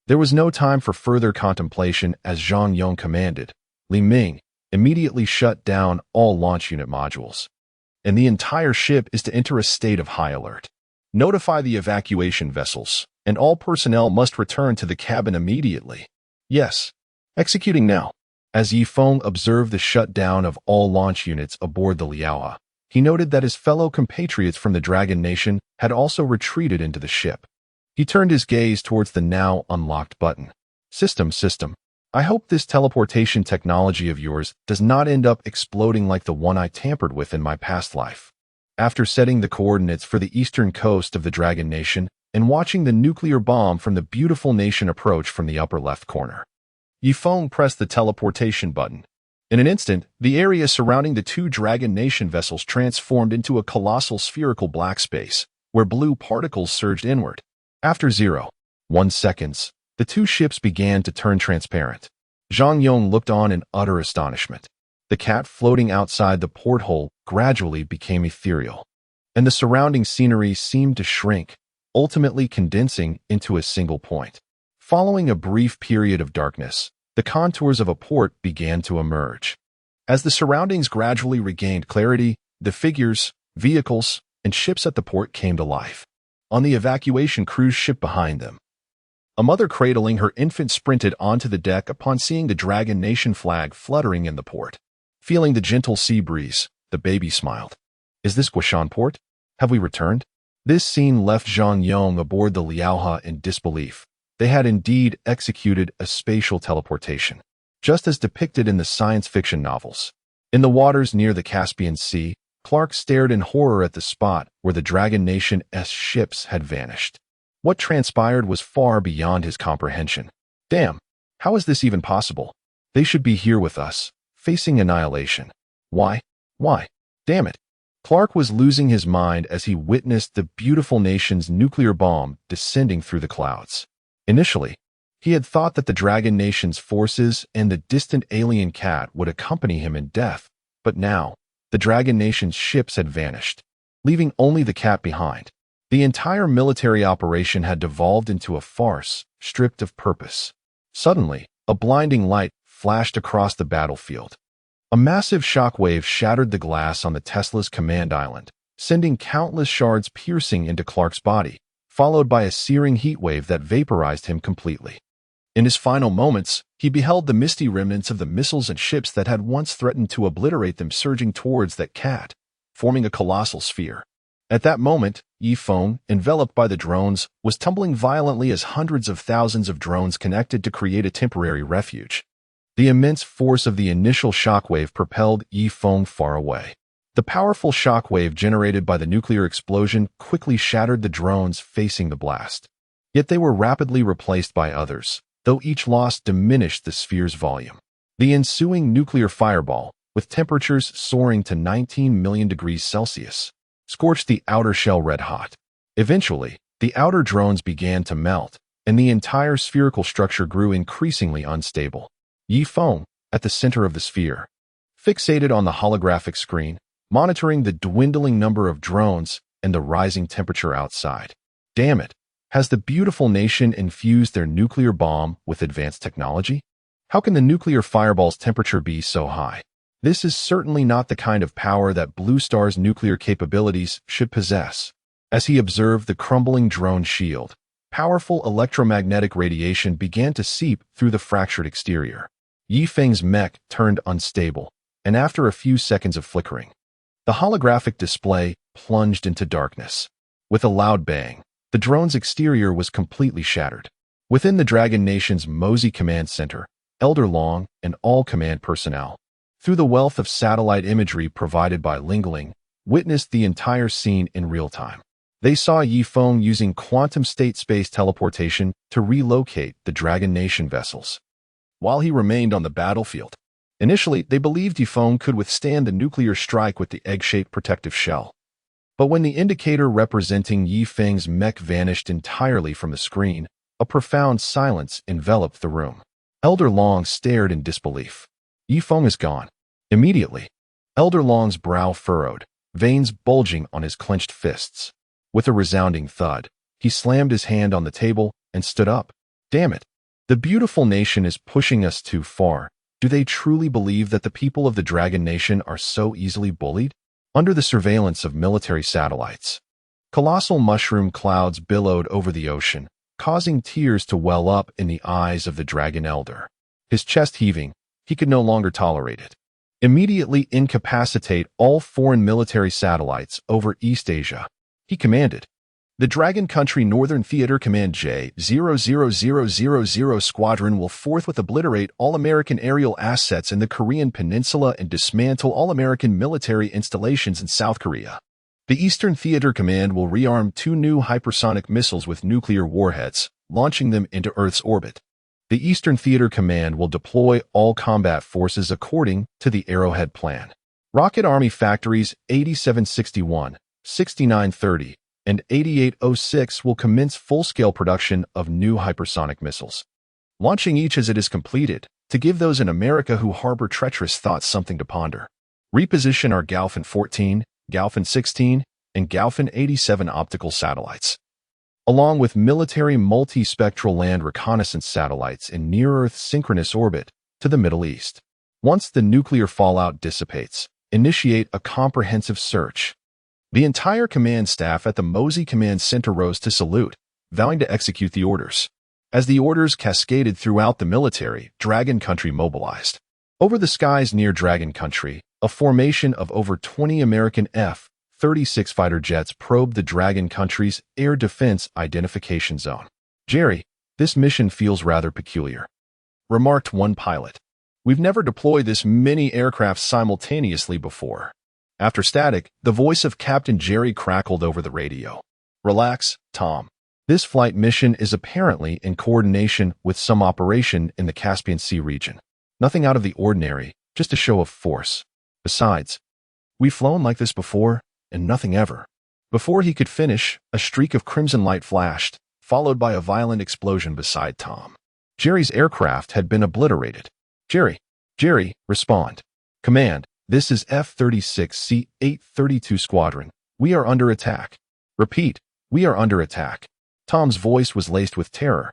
There was no time for further contemplation as Zhang Yong commanded. Li Ming immediately shut down all launch unit modules, and the entire ship is to enter a state of high alert. Notify the evacuation vessels, and all personnel must return to the cabin immediately. Yes. Executing now. As Yi Feng observed the shutdown of all launch units aboard the Liaohua, he noted that his fellow compatriots from the Dragon Nation had also retreated into the ship. He turned his gaze towards the now unlocked button. System. I hope this teleportation technology of yours does not end up exploding like the one I tampered with in my past life. After setting the coordinates for the eastern coast of the Dragon Nation and watching the nuclear bomb from the beautiful nation approach from the upper left corner, Feng pressed the teleportation button. In an instant, the area surrounding the two Dragon Nation vessels transformed into a colossal spherical black space, where blue particles surged inward. After 0.1 seconds, the two ships began to turn transparent. Zhang Yong looked on in utter astonishment. The cat floating outside the porthole gradually became ethereal, and the surrounding scenery seemed to shrink, ultimately condensing into a single point. Following a brief period of darkness, the contours of a port began to emerge. As the surroundings gradually regained clarity, the figures, vehicles, and ships at the port came to life. On the evacuation cruise ship behind them, a mother cradling her infant sprinted onto the deck upon seeing the Dragon Nation flag fluttering in the port. Feeling the gentle sea breeze, the baby smiled. Is this Guishan port? Have we returned? This scene left Zhang Yong aboard the Liaohe in disbelief. They had indeed executed a spatial teleportation, just as depicted in the science fiction novels. In the waters near the Caspian Sea, Clark stared in horror at the spot where the Dragon Nation's ships had vanished. What transpired was far beyond his comprehension. Damn, how is this even possible? They should be here with us, facing annihilation. Why? Damn it. Clark was losing his mind as he witnessed the beautiful nation's nuclear bomb descending through the clouds. Initially, he had thought that the Dragon Nation's forces and the distant alien cat would accompany him in death, but now, the Dragon Nation's ships had vanished, leaving only the cat behind. The entire military operation had devolved into a farce, stripped of purpose. Suddenly, a blinding light flashed across the battlefield. A massive shockwave shattered the glass on the Tesla's command island, sending countless shards piercing into Clark's body, followed by a searing heatwave that vaporized him completely. In his final moments, he beheld the misty remnants of the missiles and ships that had once threatened to obliterate them surging towards that cat, forming a colossal sphere. At that moment, Feng, enveloped by the drones, was tumbling violently as hundreds of thousands of drones connected to create a temporary refuge. The immense force of the initial shockwave propelled Feng far away. The powerful shockwave generated by the nuclear explosion quickly shattered the drones facing the blast. Yet they were rapidly replaced by others, though each loss diminished the sphere's volume. The ensuing nuclear fireball, with temperatures soaring to 19 million degrees Celsius, scorched the outer shell red-hot. Eventually, the outer drones began to melt, and the entire spherical structure grew increasingly unstable. Feng, at the center of the sphere, fixated on the holographic screen, monitoring the dwindling number of drones and the rising temperature outside. Damn it! Has the beautiful nation infused their nuclear bomb with advanced technology? How can the nuclear fireball's temperature be so high? This is certainly not the kind of power that Blue Star's nuclear capabilities should possess. As he observed the crumbling drone shield, powerful electromagnetic radiation began to seep through the fractured exterior. Feng's mech turned unstable, and after a few seconds of flickering, the holographic display plunged into darkness. With a loud bang, the drone's exterior was completely shattered. Within the Dragon Nation's Mosey Command Center, Elder Long and all command personnel, through the wealth of satellite imagery provided by Lingling, witnessed the entire scene in real time. They saw Feng using quantum state space teleportation to relocate the Dragon Nation vessels. While he remained on the battlefield, initially they believed Feng could withstand the nuclear strike with the egg-shaped protective shell. But when the indicator representing Feng's mech vanished entirely from the screen, a profound silence enveloped the room. Elder Long stared in disbelief. Feng is gone. Immediately, Elder Long's brow furrowed, veins bulging on his clenched fists. With a resounding thud, he slammed his hand on the table and stood up. Damn it! The beautiful nation is pushing us too far. Do they truly believe that the people of the Dragon Nation are so easily bullied? Under the surveillance of military satellites, colossal mushroom clouds billowed over the ocean, causing tears to well up in the eyes of the Dragon Elder. His chest heaving, he could no longer tolerate it. Immediately incapacitate all foreign military satellites over East Asia, he commanded. The Dragon Country Northern Theater Command J-00000 Squadron will forthwith obliterate all American aerial assets in the Korean Peninsula and dismantle all American military installations in South Korea. The Eastern Theater Command will rearm 2 new hypersonic missiles with nuclear warheads, launching them into Earth's orbit. The Eastern Theater Command will deploy all combat forces according to the Arrowhead Plan. Rocket Army Factories 8761, 6930, and 8806 will commence full-scale production of new hypersonic missiles, launching each as it is completed, to give those in America who harbor treacherous thoughts something to ponder. Reposition our Galphin 14, Galphin 16, and Galphin 87 optical satellites, along with military multi-spectral land reconnaissance satellites in near-Earth synchronous orbit, to the Middle East. Once the nuclear fallout dissipates, initiate a comprehensive search. The entire command staff at the Mosey Command Center rose to salute, vowing to execute the orders. As the orders cascaded throughout the military, Dragon Country mobilized. Over the skies near Dragon Country, a formation of over 20 American F-36 fighter jets probed the Dragon Country's air defense identification zone. "Jerry, this mission feels rather peculiar," remarked one pilot. "We've never deployed this many aircraft simultaneously before." After static, the voice of Captain Jerry crackled over the radio. "Relax, Tom. This flight mission is apparently in coordination with some operation in the Caspian Sea region. Nothing out of the ordinary, just a show of force. Besides, we've flown like this before, and nothing ever." Before he could finish, a streak of crimson light flashed, followed by a violent explosion beside Tom. Jerry's aircraft had been obliterated. Jerry, respond. Command, this is F-36C 832 Squadron. We are under attack. Repeat, we are under attack." Tom's voice was laced with terror.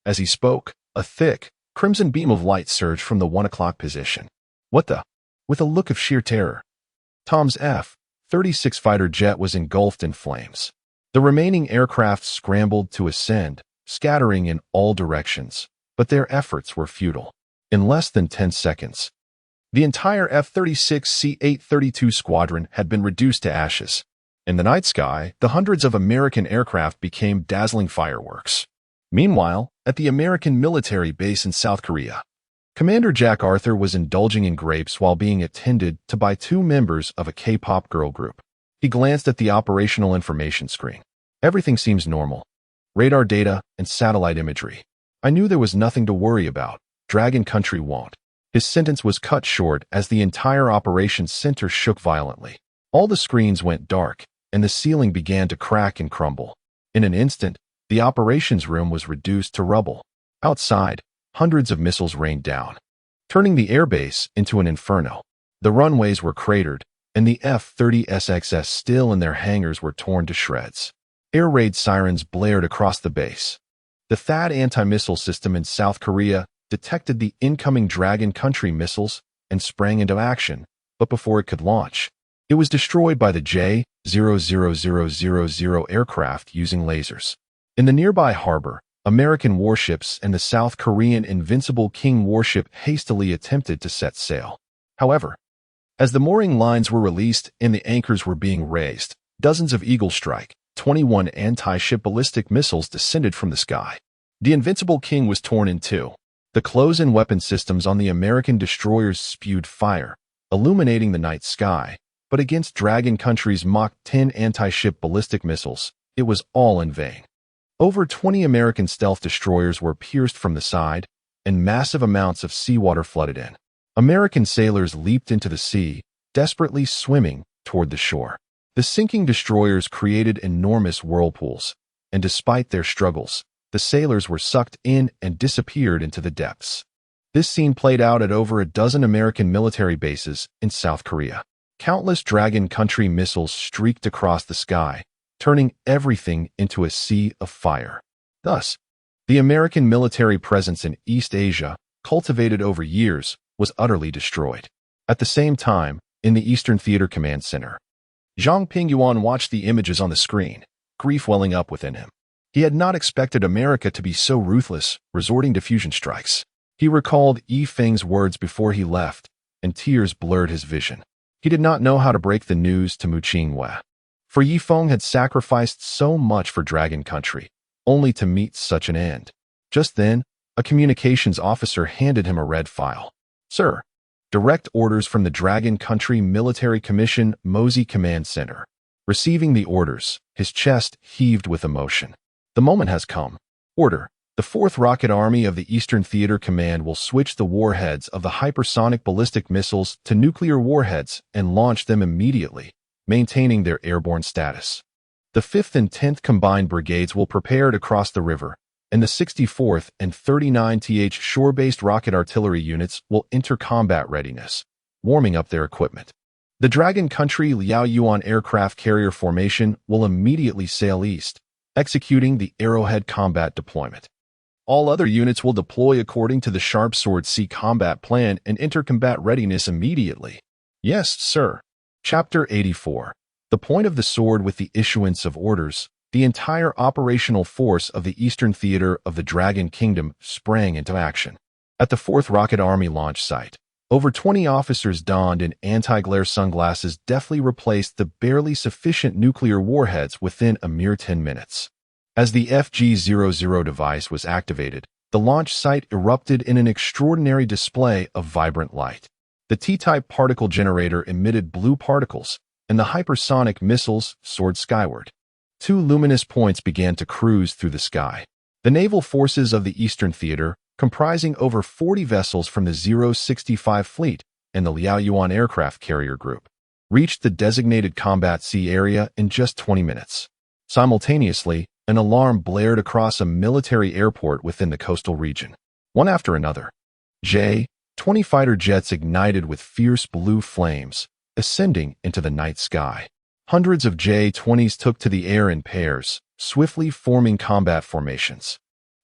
As he spoke, a thick, crimson beam of light surged from the 1 o'clock position. "What the?" With a look of sheer terror, Tom's F-36 fighter jet was engulfed in flames. The remaining aircraft scrambled to ascend, scattering in all directions, but their efforts were futile. In less than 10 seconds, the entire F-36C 832 Squadron had been reduced to ashes. In the night sky, the hundreds of American aircraft became dazzling fireworks. Meanwhile, at the American military base in South Korea, Commander Jack Arthur was indulging in grapes while being attended to by 2 members of a K-pop girl group. He glanced at the operational information screen. "Everything seems normal. Radar data and satellite imagery. I knew there was nothing to worry about. Dragon Country won't." His sentence was cut short as the entire operations center shook violently. All the screens went dark, and the ceiling began to crack and crumble. In an instant, the operations room was reduced to rubble. Outside, hundreds of missiles rained down, turning the airbase into an inferno. The runways were cratered, and the F-30SXS still in their hangars were torn to shreds. Air raid sirens blared across the base. The THAAD anti-missile system in South Korea detected the incoming Dragon Country missiles and sprang into action, but before it could launch, it was destroyed by the J-00000 aircraft using lasers. In the nearby harbor, American warships and the South Korean Invincible King warship hastily attempted to set sail. However, as the mooring lines were released and the anchors were being raised, dozens of Eagle Strike 21 anti-ship ballistic missiles descended from the sky. The Invincible King was torn in two. The close-in weapon systems on the American destroyers spewed fire, illuminating the night sky, but against Dragon Country's Mach 10 anti-ship ballistic missiles, it was all in vain. Over 20 American stealth destroyers were pierced from the side, and massive amounts of seawater flooded in. American sailors leaped into the sea, desperately swimming toward the shore. The sinking destroyers created enormous whirlpools, and despite their struggles, the sailors were sucked in and disappeared into the depths. This scene played out at over a dozen American military bases in South Korea. Countless Dragon Country missiles streaked across the sky, turning everything into a sea of fire. Thus, the American military presence in East Asia, cultivated over years, was utterly destroyed. At the same time, in the Eastern Theater Command Center, Zhang Pingyuan watched the images on the screen, grief welling up within him. He had not expected America to be so ruthless, resorting to fusion strikes. He recalled Feng's words before he left, and tears blurred his vision. He did not know how to break the news to Mu Qingwei. For Yifeng had sacrificed so much for Dragon Country, only to meet such an end. Just then, a communications officer handed him a red file. Sir, direct orders from the Dragon Country Military Commission Mosey Command Center. Receiving the orders, his chest heaved with emotion. The moment has come. Order. The 4th Rocket Army of the Eastern Theater Command will switch the warheads of the hypersonic ballistic missiles to nuclear warheads and launch them immediately, maintaining their airborne status. The 5th and 10th Combined Brigades will prepare to cross the river, and the 64th and 39th shore-based rocket artillery units will enter combat readiness, warming up their equipment. The Dragon Country Liaoyuan aircraft carrier formation will immediately sail east, executing the Arrowhead combat deployment. All other units will deploy according to the Sharp Sword Sea combat plan and enter combat readiness immediately. Yes, sir. Chapter 84. The point of the sword with the issuance of orders, the entire operational force of the Eastern Theater of the Dragon Kingdom sprang into action. At the 4th Rocket Army launch site, over 20 officers donned in anti-glare sunglasses deftly replaced the barely sufficient nuclear warheads within a mere 10 minutes. As the FG-00 device was activated, the launch site erupted in an extraordinary display of vibrant light. The T-type particle generator emitted blue particles, and the hypersonic missiles soared skyward. 2 luminous points began to cruise through the sky. The naval forces of the Eastern Theater, comprising over 40 vessels from the 065 Fleet and the Liaoyuan Aircraft Carrier Group, reached the designated combat sea area in just 20 minutes. Simultaneously, an alarm blared across a military airport within the coastal region. One after another, J-20 fighter jets ignited with fierce blue flames, ascending into the night sky. Hundreds of J-20s took to the air in pairs, swiftly forming combat formations.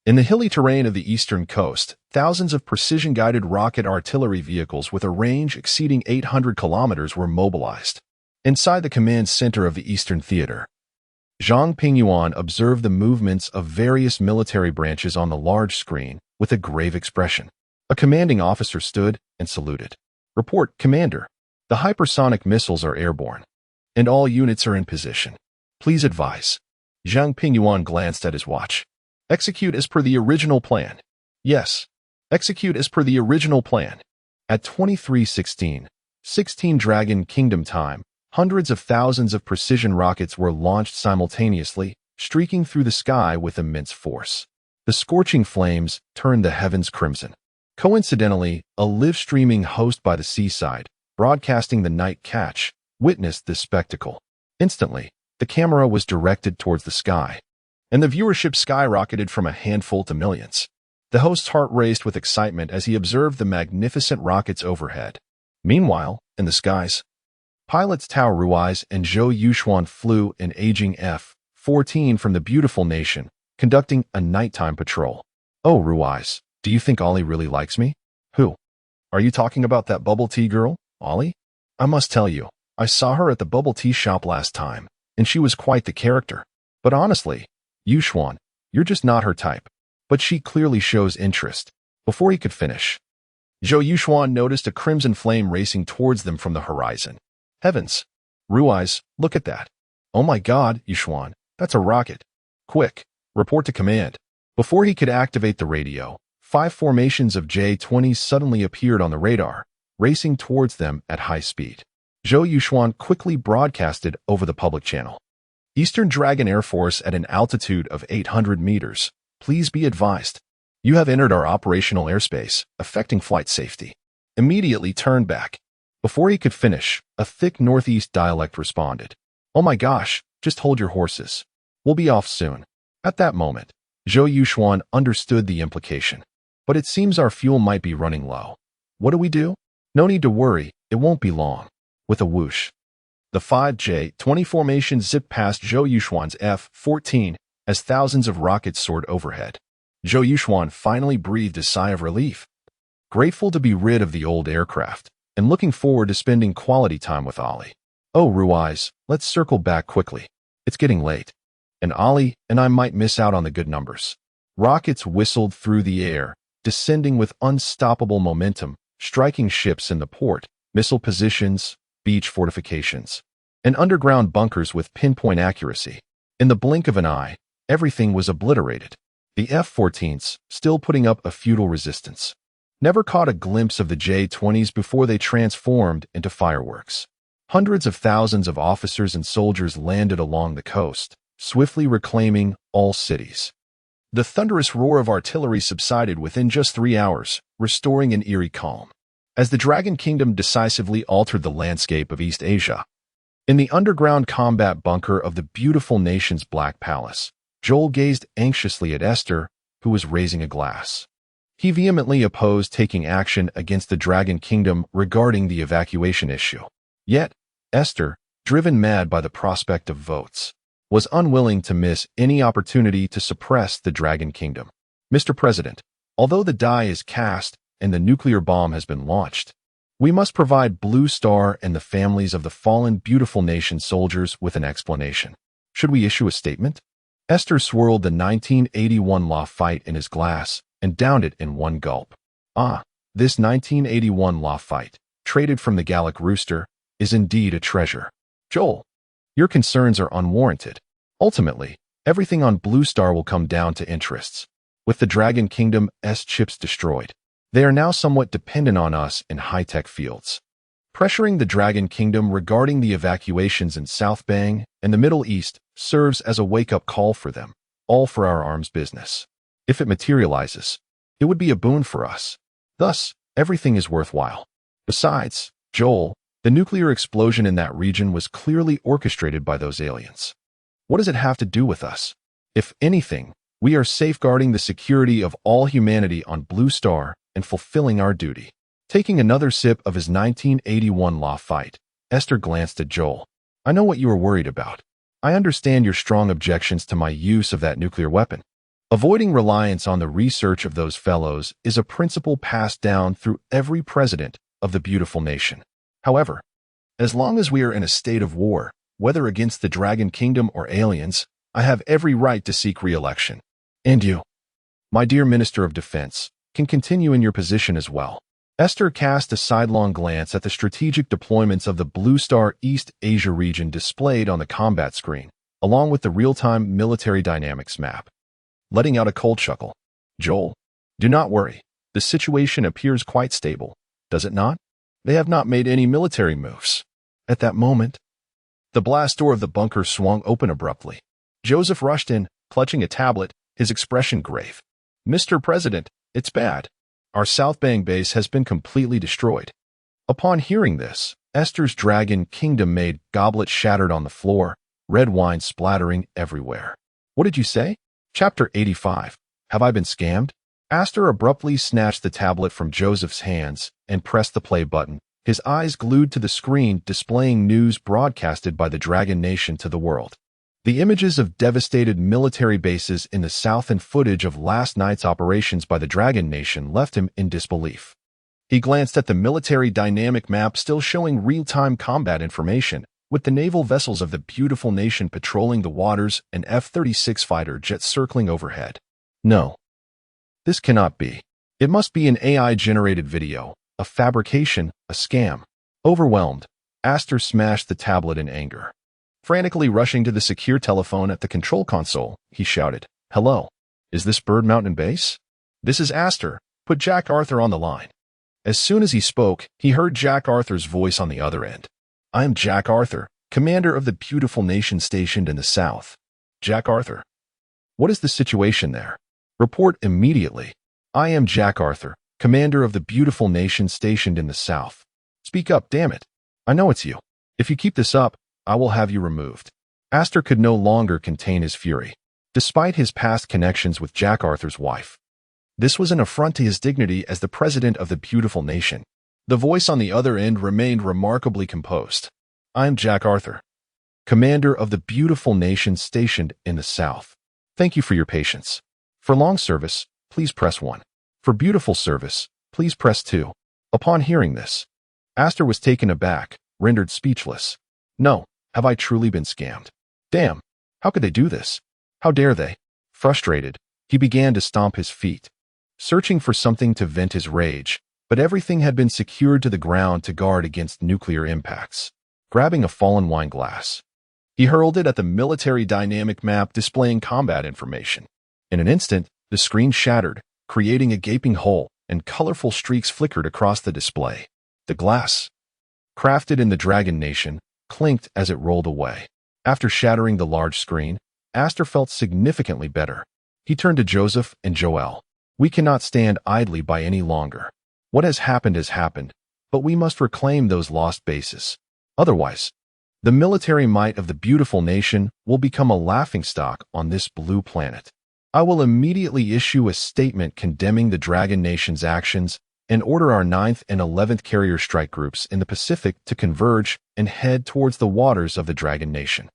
In the hilly terrain of the eastern coast, thousands of precision-guided rocket artillery vehicles with a range exceeding 800 kilometers were mobilized. Inside the command center of the Eastern Theater, Zhang Pingyuan observed the movements of various military branches on the large screen with a grave expression. A commanding officer stood and saluted. Report, Commander. The hypersonic missiles are airborne, and all units are in position. Please advise. Zhang Pingyuan glanced at his watch. Execute as per the original plan. Yes. Execute as per the original plan. At 23:16, 16 Dragon Kingdom time, hundreds of thousands of precision rockets were launched simultaneously, streaking through the sky with immense force. The scorching flames turned the heavens crimson. Coincidentally, a live-streaming host by the seaside, broadcasting the night catch, witnessed this spectacle. Instantly, the camera was directed towards the sky, and the viewership skyrocketed from a handful to millions. The host's heart raced with excitement as he observed the magnificent rockets overhead. Meanwhile, in the skies, pilots Tao Ruiz and Zhou Yuxuan flew an aging F-14 from the beautiful nation, conducting a nighttime patrol. Oh, Ruiz, do you think Ollie really likes me? Who? Are you talking about that bubble tea girl, Ollie? I must tell you, I saw her at the bubble tea shop last time, and she was quite the character. But honestly, Yuxuan, you're just not her type. But she clearly shows interest. Before he could finish, Zhou Yuxuan noticed a crimson flame racing towards them from the horizon. Heavens! Ruiz, look at that. Oh my god, Yuxuan, that's a rocket. Quick, report to command. Before he could activate the radio, 5 formations of J-20s suddenly appeared on the radar, racing towards them at high speed. Zhou Yuxuan quickly broadcasted over the public channel. Eastern Dragon Air Force at an altitude of 800 meters. Please be advised. You have entered our operational airspace, affecting flight safety. Immediately turn back. Before he could finish, a thick northeast dialect responded. Oh my gosh, just hold your horses. We'll be off soon. At that moment, Zhou Yuxuan understood the implication. But it seems our fuel might be running low. What do we do? No need to worry, it won't be long. With a whoosh, the 5J-20 formation zipped past Zhou Yuxuan's F-14 as thousands of rockets soared overhead. Zhou Yuxuan finally breathed a sigh of relief, grateful to be rid of the old aircraft, and looking forward to spending quality time with Ollie. Oh, Ruiz, let's circle back quickly. It's getting late, and Ollie and I might miss out on the good numbers. Rockets whistled through the air, descending with unstoppable momentum, striking ships in the port, missile positions, beach fortifications. and underground bunkers with pinpoint accuracy. In the blink of an eye, everything was obliterated. The F-14s, still putting up a futile resistance, never caught a glimpse of the J-20s before they transformed into fireworks. Hundreds of thousands of officers and soldiers landed along the coast, swiftly reclaiming all cities. The thunderous roar of artillery subsided within just 3 hours, restoring an eerie calm, as the Dragon Kingdom decisively altered the landscape of East Asia. In the underground combat bunker of the beautiful nation's Black Palace, Joel gazed anxiously at Esther, who was raising a glass. He vehemently opposed taking action against the Dragon Kingdom regarding the evacuation issue. Yet, Esther, driven mad by the prospect of votes, was unwilling to miss any opportunity to suppress the Dragon Kingdom. Mr. President, although the die is cast and the nuclear bomb has been launched, we must provide Blue Star and the families of the fallen beautiful nation soldiers with an explanation. Should we issue a statement? Esther swirled the 1981 Lafite in his glass and downed it in one gulp. Ah, this 1981 Lafite, traded from the Gallic Rooster, is indeed a treasure. Joel, your concerns are unwarranted. Ultimately, everything on Blue Star will come down to interests. With the Dragon Kingdom's chips destroyed, they are now somewhat dependent on us in high-tech fields. Pressuring the Dragon Kingdom regarding the evacuations in South Bang and the Middle East serves as a wake-up call for them, all for our arms business. If it materializes, it would be a boon for us. Thus, everything is worthwhile. Besides, Joel, the nuclear explosion in that region was clearly orchestrated by those aliens. What does it have to do with us? If anything, we are safeguarding the security of all humanity on Blue Star and fulfilling our duty. Taking another sip of his 1981 Lafite, Esther glanced at Joel. I know what you are worried about. I understand your strong objections to my use of that nuclear weapon. Avoiding reliance on the research of those fellows is a principle passed down through every president of the beautiful nation. However, as long as we are in a state of war, whether against the Dragon Kingdom or aliens, I have every right to seek re-election. And you, my dear Minister of Defense, can continue in your position as well. Esther cast a sidelong glance at the strategic deployments of the Blue Star East Asia region displayed on the combat screen, along with the real-time military dynamics map. Letting out a cold chuckle. Joel, do not worry. The situation appears quite stable, does it not? They have not made any military moves. At that moment, the blast door of the bunker swung open abruptly. Joseph rushed in, clutching a tablet, his expression grave. Mr. President, it's bad. Our South Bang base has been completely destroyed. Upon hearing this, Esther's Dragon Kingdom made goblet shattered on the floor, red wine splattering everywhere. What did you say? Chapter 85. Have I been scammed? Esther abruptly snatched the tablet from Joseph's hands and pressed the play button, his eyes glued to the screen displaying news broadcasted by the Dragon Nation to the world. The images of devastated military bases in the south and footage of last night's operations by the Dragon Nation left him in disbelief. He glanced at the military dynamic map still showing real-time combat information, with the naval vessels of the beautiful nation patrolling the waters and F-36 fighter jets circling overhead. No. This cannot be. It must be an AI-generated video, a fabrication, a scam. Overwhelmed, Esther smashed the tablet in anger. Frantically rushing to the secure telephone at the control console, he shouted, "Hello, is this Bird Mountain Base? This is Esther. Put Jack Arthur on the line." As soon as he spoke, he heard Jack Arthur's voice on the other end. "I am Jack Arthur, commander of the beautiful nation stationed in the south." Jack Arthur. What is the situation there? Report immediately. I am Jack Arthur, commander of the beautiful nation stationed in the south. Speak up, damn it. I know it's you. If you keep this up, I will have you removed. Esther could no longer contain his fury. Despite his past connections with Jack Arthur's wife, this was an affront to his dignity as the president of the beautiful nation. The voice on the other end remained remarkably composed. I am Jack Arthur, commander of the beautiful nation stationed in the south. Thank you for your patience. For long service, please press 1. For beautiful service, please press 2. Upon hearing this, Esther was taken aback, rendered speechless. No, have I truly been scammed? Damn, how could they do this? How dare they? Frustrated, he began to stomp his feet, searching for something to vent his rage, but everything had been secured to the ground to guard against nuclear impacts. grabbing a fallen wine glass. He hurled it at the military dynamic map displaying combat information. In an instant, the screen shattered, creating a gaping hole, and colorful streaks flickered across the display. The glass, crafted in the Dragon Nation, clinked as it rolled away. After shattering the large screen, Aster felt significantly better. He turned to Joseph and Joel. We cannot stand idly by any longer. What has happened, but we must reclaim those lost bases. Otherwise, the military might of the beautiful nation will become a laughingstock on this blue planet. I will immediately issue a statement condemning the Dragon Nation's actions and order our 9th and 11th carrier strike groups in the Pacific to converge and head towards the waters of the Dragon Nation.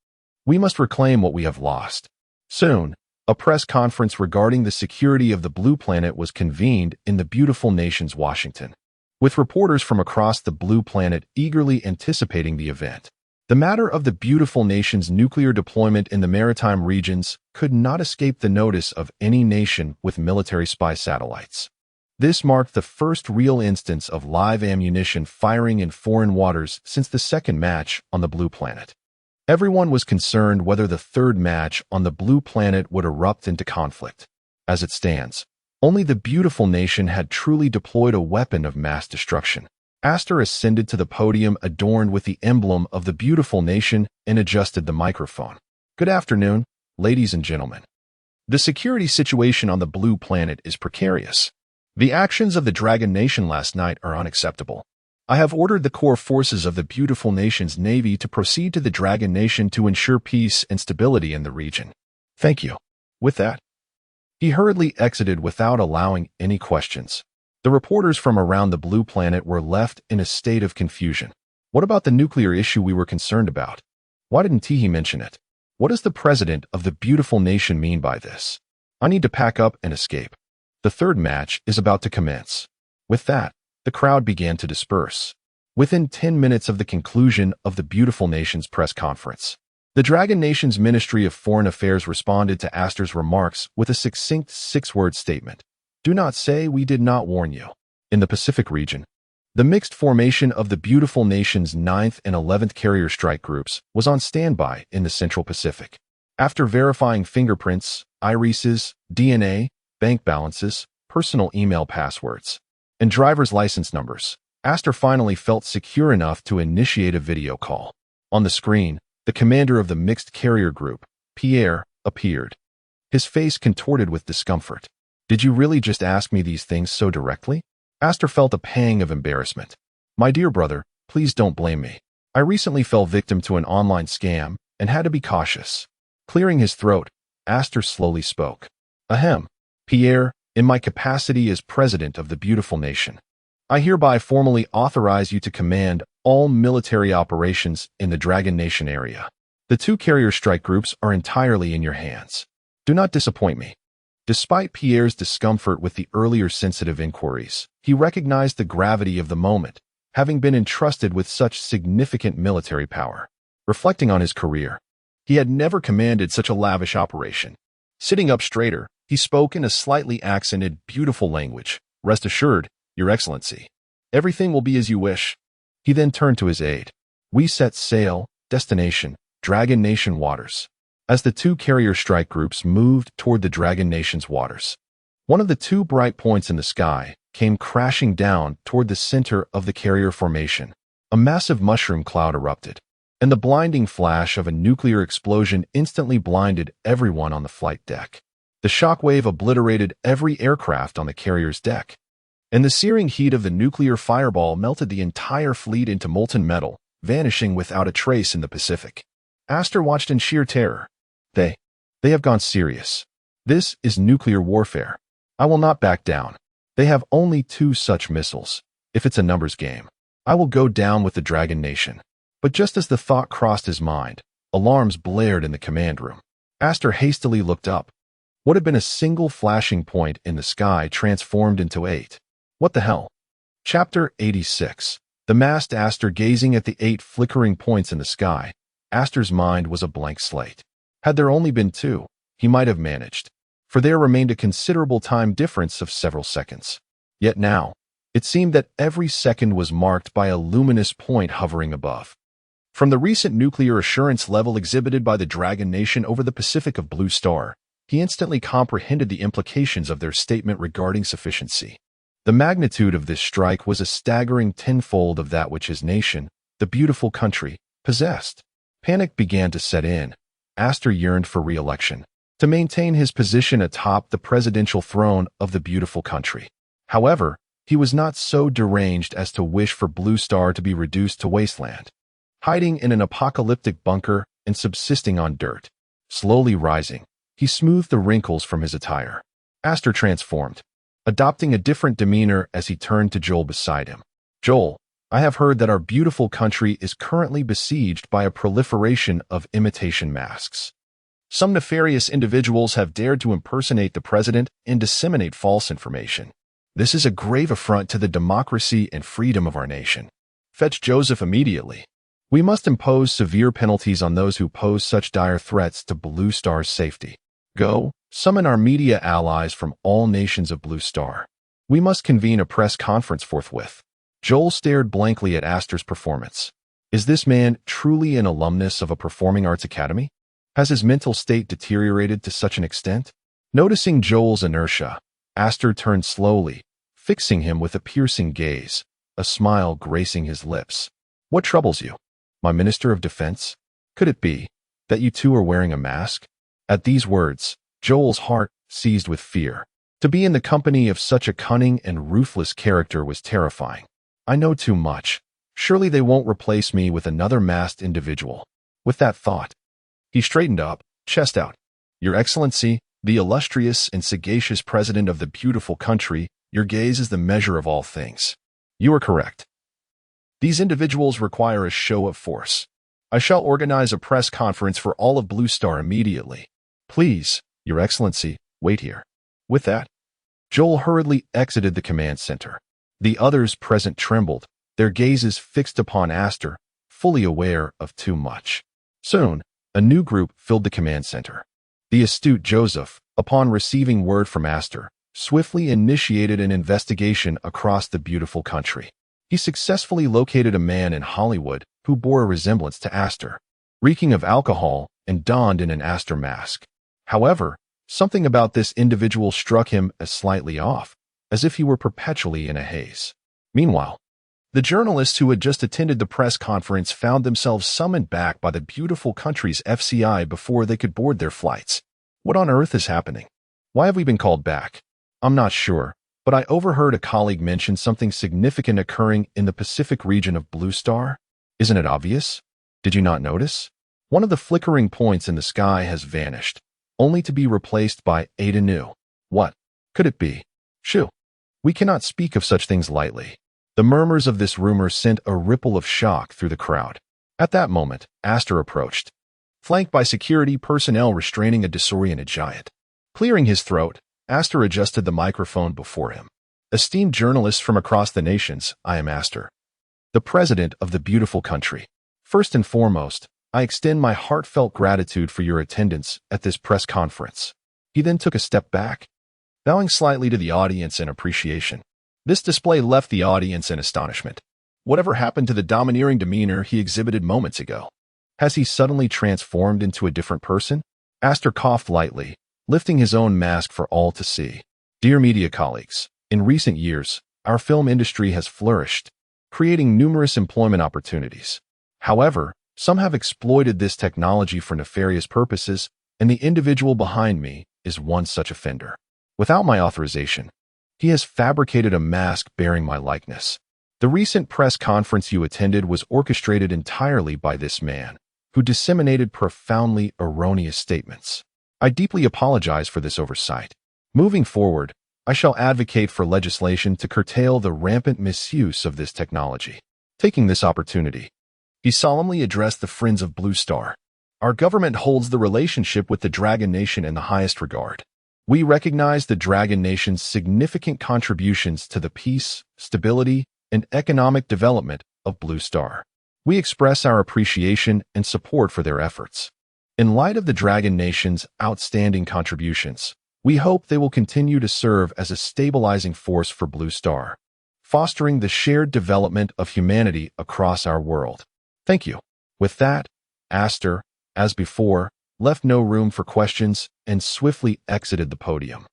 We must reclaim what we have lost. Soon, a press conference regarding the security of the blue planet was convened in the beautiful nation's Washington, with reporters from across the blue planet eagerly anticipating the event. The matter of the beautiful nation's nuclear deployment in the maritime regions could not escape the notice of any nation with military spy satellites. This marked the first real instance of live ammunition firing in foreign waters since the second match on the blue planet. Everyone was concerned whether the third match on the blue planet would erupt into conflict. As it stands, only the beautiful nation had truly deployed a weapon of mass destruction. Aster ascended to the podium adorned with the emblem of the beautiful nation and adjusted the microphone. Good afternoon, ladies and gentlemen. The security situation on the blue planet is precarious. The actions of the Dragon Nation last night are unacceptable. I have ordered the core forces of the beautiful nation's navy to proceed to the Dragon Nation to ensure peace and stability in the region. Thank you. With that, he hurriedly exited without allowing any questions. The reporters from around the blue planet were left in a state of confusion. What about the nuclear issue we were concerned about? Why didn't Teehee mention it? What does the president of the beautiful nation mean by this? I need to pack up and escape. The third match is about to commence. With that, the crowd began to disperse. Within 10 minutes of the conclusion of the beautiful nation's press conference, the Dragon Nation's Ministry of Foreign Affairs responded to Aster's remarks with a succinct 6-word statement. Do not say we did not warn you. In the Pacific region, the mixed formation of the beautiful nation's 9th and 11th carrier strike groups was on standby in the Central Pacific. After verifying fingerprints, irises, DNA, bank balances, personal email passwords, and driver's license numbers, Aster finally felt secure enough to initiate a video call. On the screen, the commander of the mixed carrier group, Pierre, appeared, his face contorted with discomfort. Did you really just ask me these things so directly? Aster felt a pang of embarrassment. My dear brother, please don't blame me. I recently fell victim to an online scam and had to be cautious. Clearing his throat, Aster slowly spoke. Ahem. Pierre, in my capacity as president of the beautiful nation, I hereby formally authorize you to command all military operations in the Dragon Nation area. The 2 carrier strike groups are entirely in your hands. Do not disappoint me. Despite Pierre's discomfort with the earlier sensitive inquiries, he recognized the gravity of the moment, having been entrusted with such significant military power. Reflecting on his career, he had never commanded such a lavish operation. Sitting up straighter, he spoke in a slightly accented, beautiful language. Rest assured, Your Excellency, everything will be as you wish. He then turned to his aide. We set sail, destination, Dragon Nation waters. As the 2 carrier strike groups moved toward the Dragon Nation's waters, one of the 2 bright points in the sky came crashing down toward the center of the carrier formation. A massive mushroom cloud erupted, and the blinding flash of a nuclear explosion instantly blinded everyone on the flight deck. The shockwave obliterated every aircraft on the carrier's deck, and the searing heat of the nuclear fireball melted the entire fleet into molten metal, vanishing without a trace in the Pacific. Aster watched in sheer terror. They have gone serious. This is nuclear warfare. I will not back down. They have only 2 such missiles. If it's a numbers game, I will go down with the Dragon Nation. But just as the thought crossed his mind, alarms blared in the command room. Aster hastily looked up. What had been a single flashing point in the sky transformed into 8. What the hell? Chapter 86. The masked Aster gazing at the 8 flickering points in the sky. Aster's mind was a blank slate. Had there only been 2, he might have managed, for there remained a considerable time difference of several seconds. Yet now, it seemed that every second was marked by a luminous point hovering above. From the recent nuclear assurance level exhibited by the Dragon Nation over the Pacific of Blue Star, he instantly comprehended the implications of their statement regarding sufficiency. The magnitude of this strike was a staggering tenfold of that which his nation, the beautiful country, possessed. Panic began to set in. Astor yearned for re-election, to maintain his position atop the presidential throne of the beautiful country. However, he was not so deranged as to wish for Blue Star to be reduced to wasteland. Hiding in an apocalyptic bunker and subsisting on dirt, slowly rising, he smoothed the wrinkles from his attire. Astor transformed, adopting a different demeanor as he turned to Joel beside him. Joel, I have heard that our beautiful country is currently besieged by a proliferation of imitation masks. Some nefarious individuals have dared to impersonate the president and disseminate false information. This is a grave affront to the democracy and freedom of our nation. Fetch Joseph immediately. We must impose severe penalties on those who pose such dire threats to Blue Star's safety. Go, summon our media allies from all nations of Blue Star. We must convene a press conference forthwith. Joel stared blankly at Astor's performance. Is this man truly an alumnus of a performing arts academy? Has his mental state deteriorated to such an extent? Noticing Joel's inertia, Astor turned slowly, fixing him with a piercing gaze, a smile gracing his lips. What troubles you, my Minister of Defense? Could it be that you two are wearing a mask? At these words, Joel's heart seized with fear. To be in the company of such a cunning and ruthless character was terrifying. I know too much. Surely they won't replace me with another masked individual. With that thought, he straightened up, chest out. Your Excellency, the illustrious and sagacious president of the beautiful country, your gaze is the measure of all things. You are correct. These individuals require a show of force. I shall organize a press conference for all of Blue Star immediately. Please, Your Excellency, wait here. With that, Joel hurriedly exited the command center. The others present trembled, their gazes fixed upon Astor, fully aware of too much. Soon, a new group filled the command center. The astute Joseph, upon receiving word from Astor, swiftly initiated an investigation across the beautiful country. He successfully located a man in Hollywood who bore a resemblance to Astor, reeking of alcohol and donned in an Astor mask. However, something about this individual struck him as slightly off, as if he were perpetually in a haze. Meanwhile, the journalists who had just attended the press conference found themselves summoned back by the beautiful country's FCI before they could board their flights. What on earth is happening? Why have we been called back? I'm not sure, but I overheard a colleague mention something significant occurring in the Pacific region of Blue Star. Isn't it obvious? Did you not notice? One of the flickering points in the sky has vanished, only to be replaced by Ada New. What could it be? Shoo! We cannot speak of such things lightly. The murmurs of this rumor sent a ripple of shock through the crowd. At that moment, Astor approached, flanked by security personnel restraining a disoriented giant. Clearing his throat, Astor adjusted the microphone before him. Esteemed journalists from across the nations, I am Astor, the president of the beautiful country. First and foremost, I extend my heartfelt gratitude for your attendance at this press conference. He then took a step back, bowing slightly to the audience in appreciation. This display left the audience in astonishment. Whatever happened to the domineering demeanor he exhibited moments ago? Has he suddenly transformed into a different person? Astor coughed lightly, lifting his own mask for all to see. Dear media colleagues, in recent years, our film industry has flourished, creating numerous employment opportunities. However, some have exploited this technology for nefarious purposes, and the individual behind me is one such offender. Without my authorization, he has fabricated a mask bearing my likeness. The recent press conference you attended was orchestrated entirely by this man, who disseminated profoundly erroneous statements. I deeply apologize for this oversight. Moving forward, I shall advocate for legislation to curtail the rampant misuse of this technology. Taking this opportunity, he solemnly addressed the Friends of Blue Star. Our government holds the relationship with the Dragon Nation in the highest regard. We recognize the Dragon Nation's significant contributions to the peace, stability, and economic development of Blue Star. We express our appreciation and support for their efforts. In light of the Dragon Nation's outstanding contributions, we hope they will continue to serve as a stabilizing force for Blue Star, fostering the shared development of humanity across our world. Thank you. With that, Aster, as before, left no room for questions and swiftly exited the podium,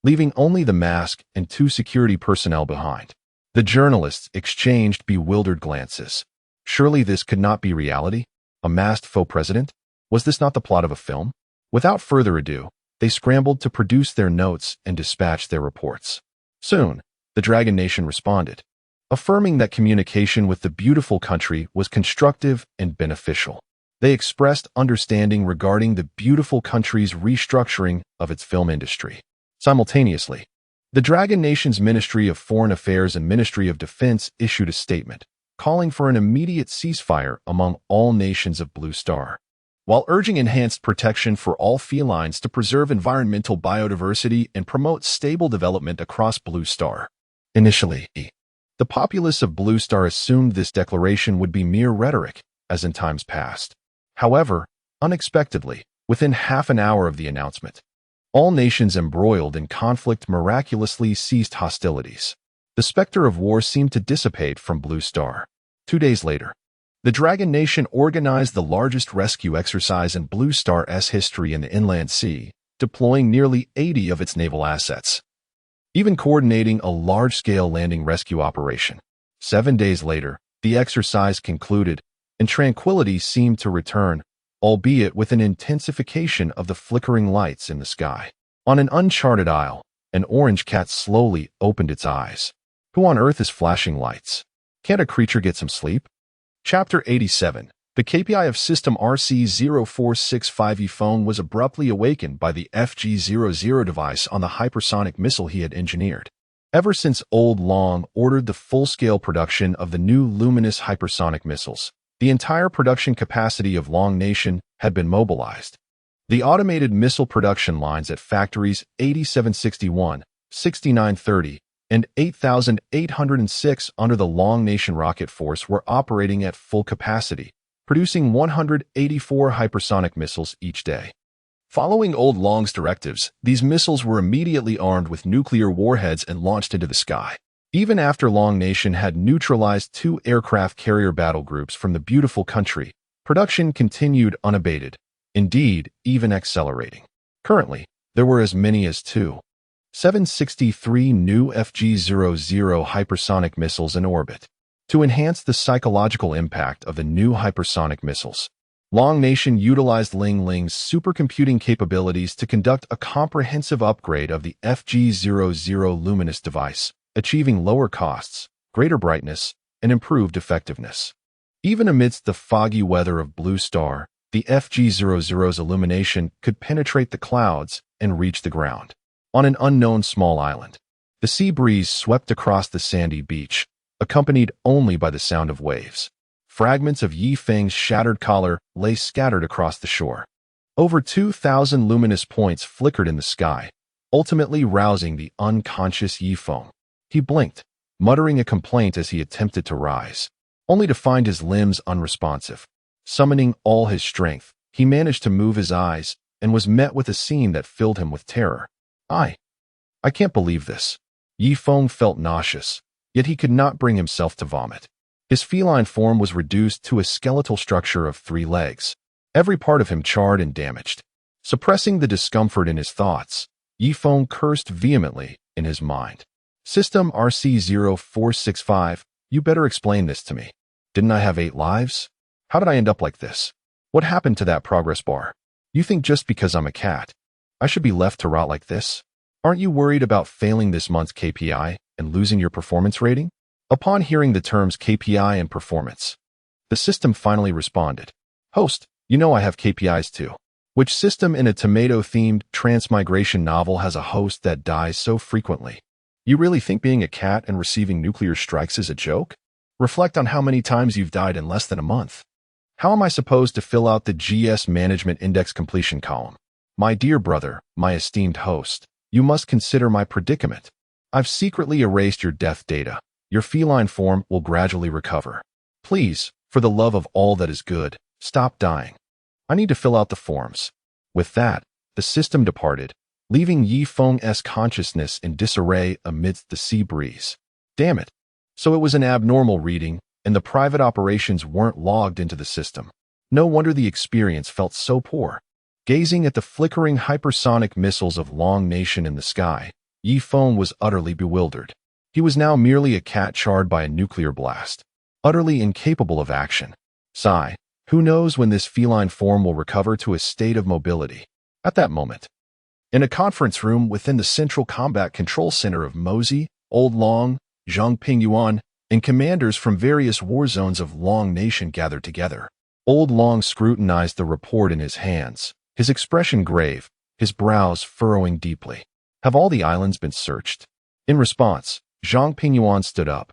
leaving only the mask and 2 security personnel behind. The journalists exchanged bewildered glances. Surely this could not be reality? A masked faux president? Was this not the plot of a film? Without further ado, they scrambled to produce their notes and dispatch their reports. Soon, the Dragon Nation responded, affirming that communication with the beautiful country was constructive and beneficial. They expressed understanding regarding the beautiful country's restructuring of its film industry. Simultaneously, the Dragon Nation's Ministry of Foreign Affairs and Ministry of Defense issued a statement, calling for an immediate ceasefire among all nations of Blue Star, while urging enhanced protection for all felines to preserve environmental biodiversity and promote stable development across Blue Star. Initially, the populace of Blue Star assumed this declaration would be mere rhetoric, as in times past. However, unexpectedly, within half an hour of the announcement, all nations embroiled in conflict miraculously ceased hostilities. The specter of war seemed to dissipate from Blue Star. 2 days later, the Dragon Nation organized the largest rescue exercise in Blue Star's history in the Inland Sea, deploying nearly 80 of its naval assets, even coordinating a large-scale landing rescue operation. 7 days later, the exercise concluded, and tranquility seemed to return, albeit with an intensification of the flickering lights in the sky. On an uncharted isle, an orange cat slowly opened its eyes. Who on earth is flashing lights? Can't a creature get some sleep? Chapter 87. The KPI of System RC-0465E Feng was abruptly awakened by the FG-00 device on the hypersonic missile he had engineered. Ever since Old Long ordered the full-scale production of the new luminous hypersonic missiles, the entire production capacity of Long Nation had been mobilized. The automated missile production lines at factories 8761, 6930, and 8806 under the Long Nation Rocket Force were operating at full capacity, producing 184 hypersonic missiles each day. Following Old Long's directives, these missiles were immediately armed with nuclear warheads and launched into the sky. Even after Long Nation had neutralized 2 aircraft carrier battle groups from the beautiful country, production continued unabated, indeed, even accelerating. Currently, there were as many as 763 new FG-00 hypersonic missiles in orbit. To enhance the psychological impact of the new hypersonic missiles, Long Nation utilized Ling Ling's supercomputing capabilities to conduct a comprehensive upgrade of the FG-00 luminous device, achieving lower costs, greater brightness, and improved effectiveness. Even amidst the foggy weather of Blue Star, the FG-00's illumination could penetrate the clouds and reach the ground. On an unknown small island, the sea breeze swept across the sandy beach, accompanied only by the sound of waves. Fragments of Yi Feng's shattered collar lay scattered across the shore. Over 2,000 luminous points flickered in the sky, ultimately rousing the unconscious Yi Feng. He blinked, muttering a complaint as he attempted to rise, only to find his limbs unresponsive. Summoning all his strength, he managed to move his eyes and was met with a scene that filled him with terror. I can't believe this. Yi Feng felt nauseous, yet he could not bring himself to vomit. His feline form was reduced to a skeletal structure of 3 legs, every part of him charred and damaged. Suppressing the discomfort in his thoughts, Yi Feng cursed vehemently in his mind. System RC-0465, you better explain this to me. Didn't I have 8 lives? How did I end up like this? What happened to that progress bar? You think just because I'm a cat, I should be left to rot like this? Aren't you worried about failing this month's KPI and losing your performance rating? Upon hearing the terms KPI and performance, the system finally responded. Host, you know I have KPIs too. Which system in a tomato-themed transmigration novel has a host that dies so frequently? You really think being a cat and receiving nuclear strikes is a joke? Reflect on how many times you've died in less than a month. How am I supposed to fill out the GS Management Index completion column? My dear brother, my esteemed host, you must consider my predicament. I've secretly erased your death data. Your feline form will gradually recover. Please, for the love of all that is good, stop dying. I need to fill out the forms. With that, the system departed, leaving Yi Feng's consciousness in disarray amidst the sea breeze. Damn it. So it was an abnormal reading, and the private operations weren't logged into the system. No wonder the experience felt so poor. Gazing at the flickering hypersonic missiles of Long Nation in the sky, Yi Feng was utterly bewildered. He was now merely a cat charred by a nuclear blast, utterly incapable of action. Sigh, who knows when this feline form will recover to a state of mobility. At that moment, in a conference room within the Central Combat Control Center of Mosey, Old Long, Zhang Pingyuan, and commanders from various war zones of Long Nation gathered together. Old Long scrutinized the report in his hands, his expression grave, his brows furrowing deeply. Have all the islands been searched? In response, Zhang Pingyuan stood up.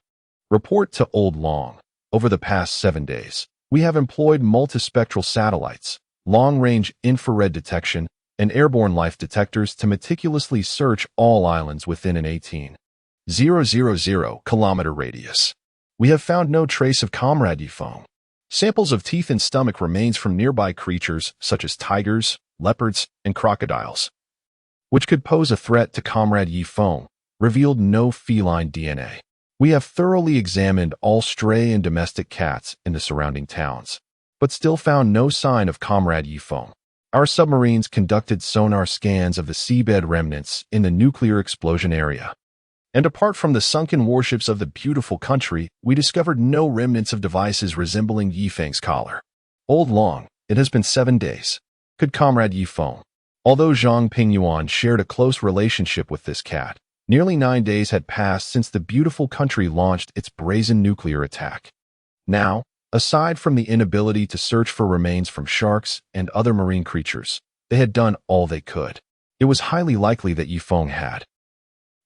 Report to Old Long. Over the past 7 days, we have employed multispectral satellites, long-range infrared detection, and airborne life detectors to meticulously search all islands within an 18,000-kilometer radius. We have found no trace of Comrade Yi Feng. Samples of teeth and stomach remains from nearby creatures such as tigers, leopards, and crocodiles, which could pose a threat to Comrade Yi Feng, revealed no feline DNA. We have thoroughly examined all stray and domestic cats in the surrounding towns, but still found no sign of Comrade Yi Feng. Our submarines conducted sonar scans of the seabed remnants in the nuclear explosion area. And apart from the sunken warships of the beautiful country, we discovered no remnants of devices resembling Yi Feng's collar. Old Long, it has been 7 days. Could Comrade Yi Feng? Although Zhang Pingyuan shared a close relationship with this cat, nearly 9 days had passed since the beautiful country launched its brazen nuclear attack. Now, aside from the inability to search for remains from sharks and other marine creatures, they had done all they could. It was highly likely that Yi Feng had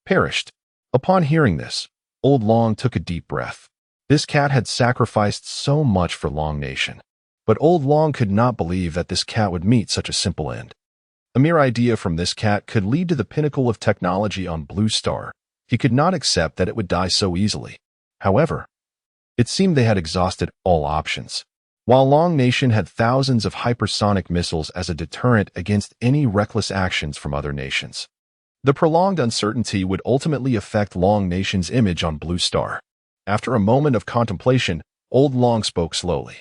perished. Upon hearing this, Old Long took a deep breath. This cat had sacrificed so much for Long Nation. But Old Long could not believe that this cat would meet such a simple end. A mere idea from this cat could lead to the pinnacle of technology on Blue Star. He could not accept that it would die so easily. However, it seemed they had exhausted all options. While Long Nation had thousands of hypersonic missiles as a deterrent against any reckless actions from other nations, the prolonged uncertainty would ultimately affect Long Nation's image on Blue Star. After a moment of contemplation, Old Long spoke slowly.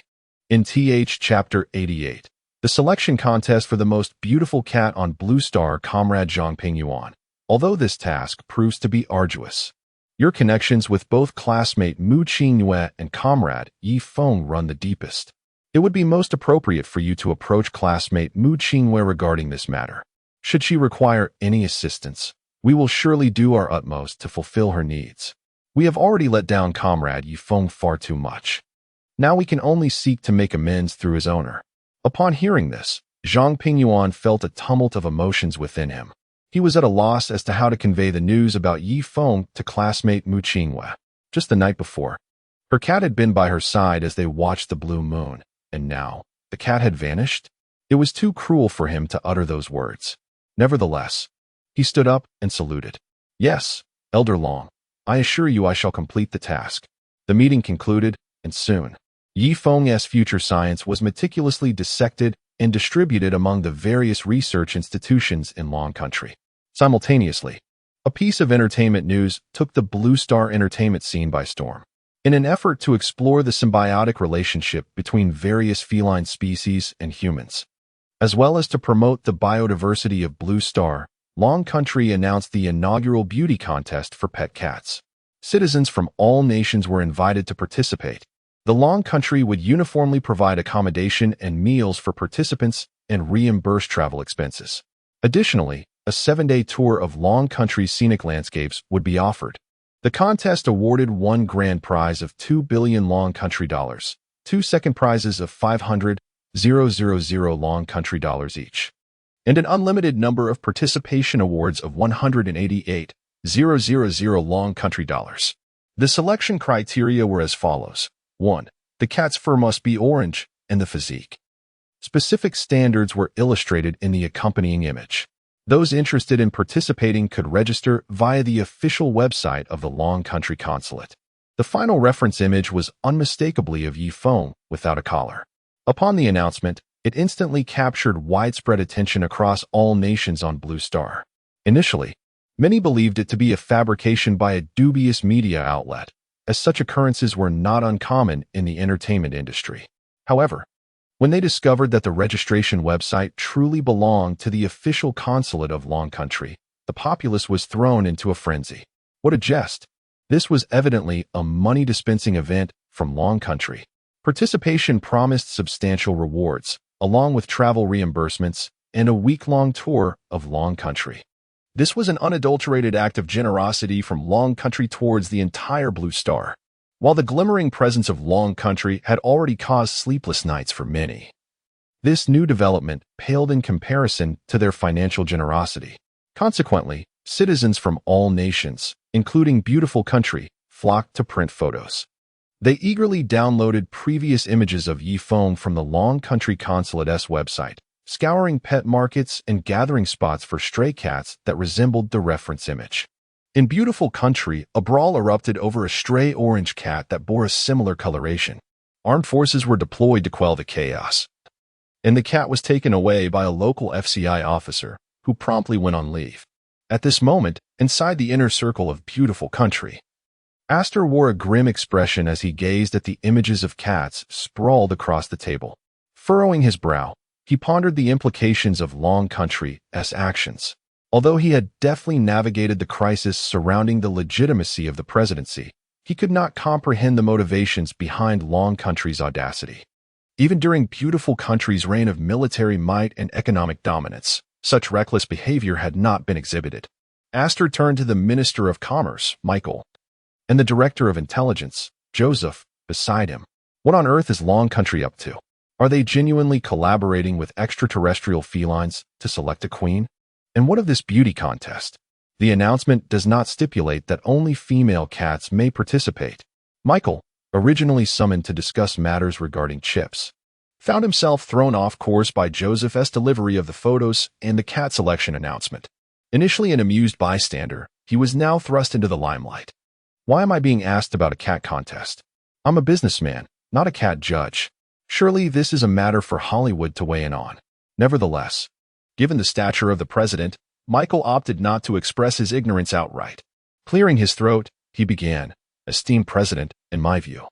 In Chapter 88, the selection contest for the most beautiful cat on Blue Star, Comrade Zhang Pingyuan. Although this task proves to be arduous, your connections with both classmate Mu Qingyue and Comrade Yi Feng run the deepest. It would be most appropriate for you to approach classmate Mu Qingyue regarding this matter. Should she require any assistance, we will surely do our utmost to fulfill her needs. We have already let down Comrade Yi Feng far too much. Now we can only seek to make amends through his owner. Upon hearing this, Zhang Pingyuan felt a tumult of emotions within him. He was at a loss as to how to convey the news about Yi Feng to classmate Mu Qingyue. Just the night before, her cat had been by her side as they watched the blue moon, and now, the cat had vanished? It was too cruel for him to utter those words. Nevertheless, he stood up and saluted. Yes, Elder Long, I assure you I shall complete the task. The meeting concluded, and soon, Yi Feng's future science was meticulously dissected and distributed among the various research institutions in Long Country. Simultaneously, a piece of entertainment news took the Blue Star entertainment scene by storm. In an effort to explore the symbiotic relationship between various feline species and humans, as well as to promote the biodiversity of Blue Star, Long Country announced the inaugural beauty contest for pet cats. Citizens from all nations were invited to participate. The Long Country would uniformly provide accommodation and meals for participants and reimburse travel expenses. Additionally, a 7-day tour of Long Country's scenic landscapes would be offered. The contest awarded one grand prize of 2 billion Long Country dollars, 2 second prizes of 500,000 Long Country dollars each, and an unlimited number of participation awards of 188,000 Long Country dollars. The selection criteria were as follows. 1. The cat's fur must be orange, and the physique. Specific standards were illustrated in the accompanying image. Those interested in participating could register via the official website of the Long Country Consulate. The final reference image was unmistakably of Yi Feng without a collar. Upon the announcement, it instantly captured widespread attention across all nations on Blue Star. Initially, many believed it to be a fabrication by a dubious media outlet, as such occurrences were not uncommon in the entertainment industry. However, When they discovered that the registration website truly belonged to the official consulate of Long Country, the populace was thrown into a frenzy. What a jest! This was evidently a money-dispensing event from Long Country. Participation promised substantial rewards, along with travel reimbursements and a week-long tour of Long Country. This was an unadulterated act of generosity from Long Country towards the entire Blue Star, while the glimmering presence of Long Country had already caused sleepless nights for many. This new development paled in comparison to their financial generosity. Consequently, citizens from all nations, including Beautiful Country, flocked to print photos. They eagerly downloaded previous images of Feng from the Long Country Consulate's website, scouring pet markets and gathering spots for stray cats that resembled the reference image. In Beautiful Country, a brawl erupted over a stray orange cat that bore a similar coloration. Armed forces were deployed to quell the chaos, and the cat was taken away by a local FCI officer, who promptly went on leave. At this moment, inside the inner circle of Beautiful Country, Aster wore a grim expression as he gazed at the images of cats sprawled across the table. Furrowing his brow, he pondered the implications of Long Country's actions. Although he had deftly navigated the crisis surrounding the legitimacy of the presidency, he could not comprehend the motivations behind Long Country's audacity. Even during Beautiful Country's reign of military might and economic dominance, such reckless behavior had not been exhibited. Aster turned to the Minister of Commerce, Michael, and the Director of Intelligence, Joseph, beside him. What on earth is Long Country up to? Are they genuinely collaborating with extraterrestrial felines to select a queen? And what of this beauty contest? The announcement does not stipulate that only female cats may participate. Michael, originally summoned to discuss matters regarding chips, found himself thrown off course by Joseph's delivery of the photos and the cat selection announcement. Initially an amused bystander, he was now thrust into the limelight. Why am I being asked about a cat contest? I'm a businessman, not a cat judge. Surely this is a matter for Hollywood to weigh in on. Nevertheless, given the stature of the president, Michael opted not to express his ignorance outright. Clearing his throat, he began, "Esteemed President, in my view,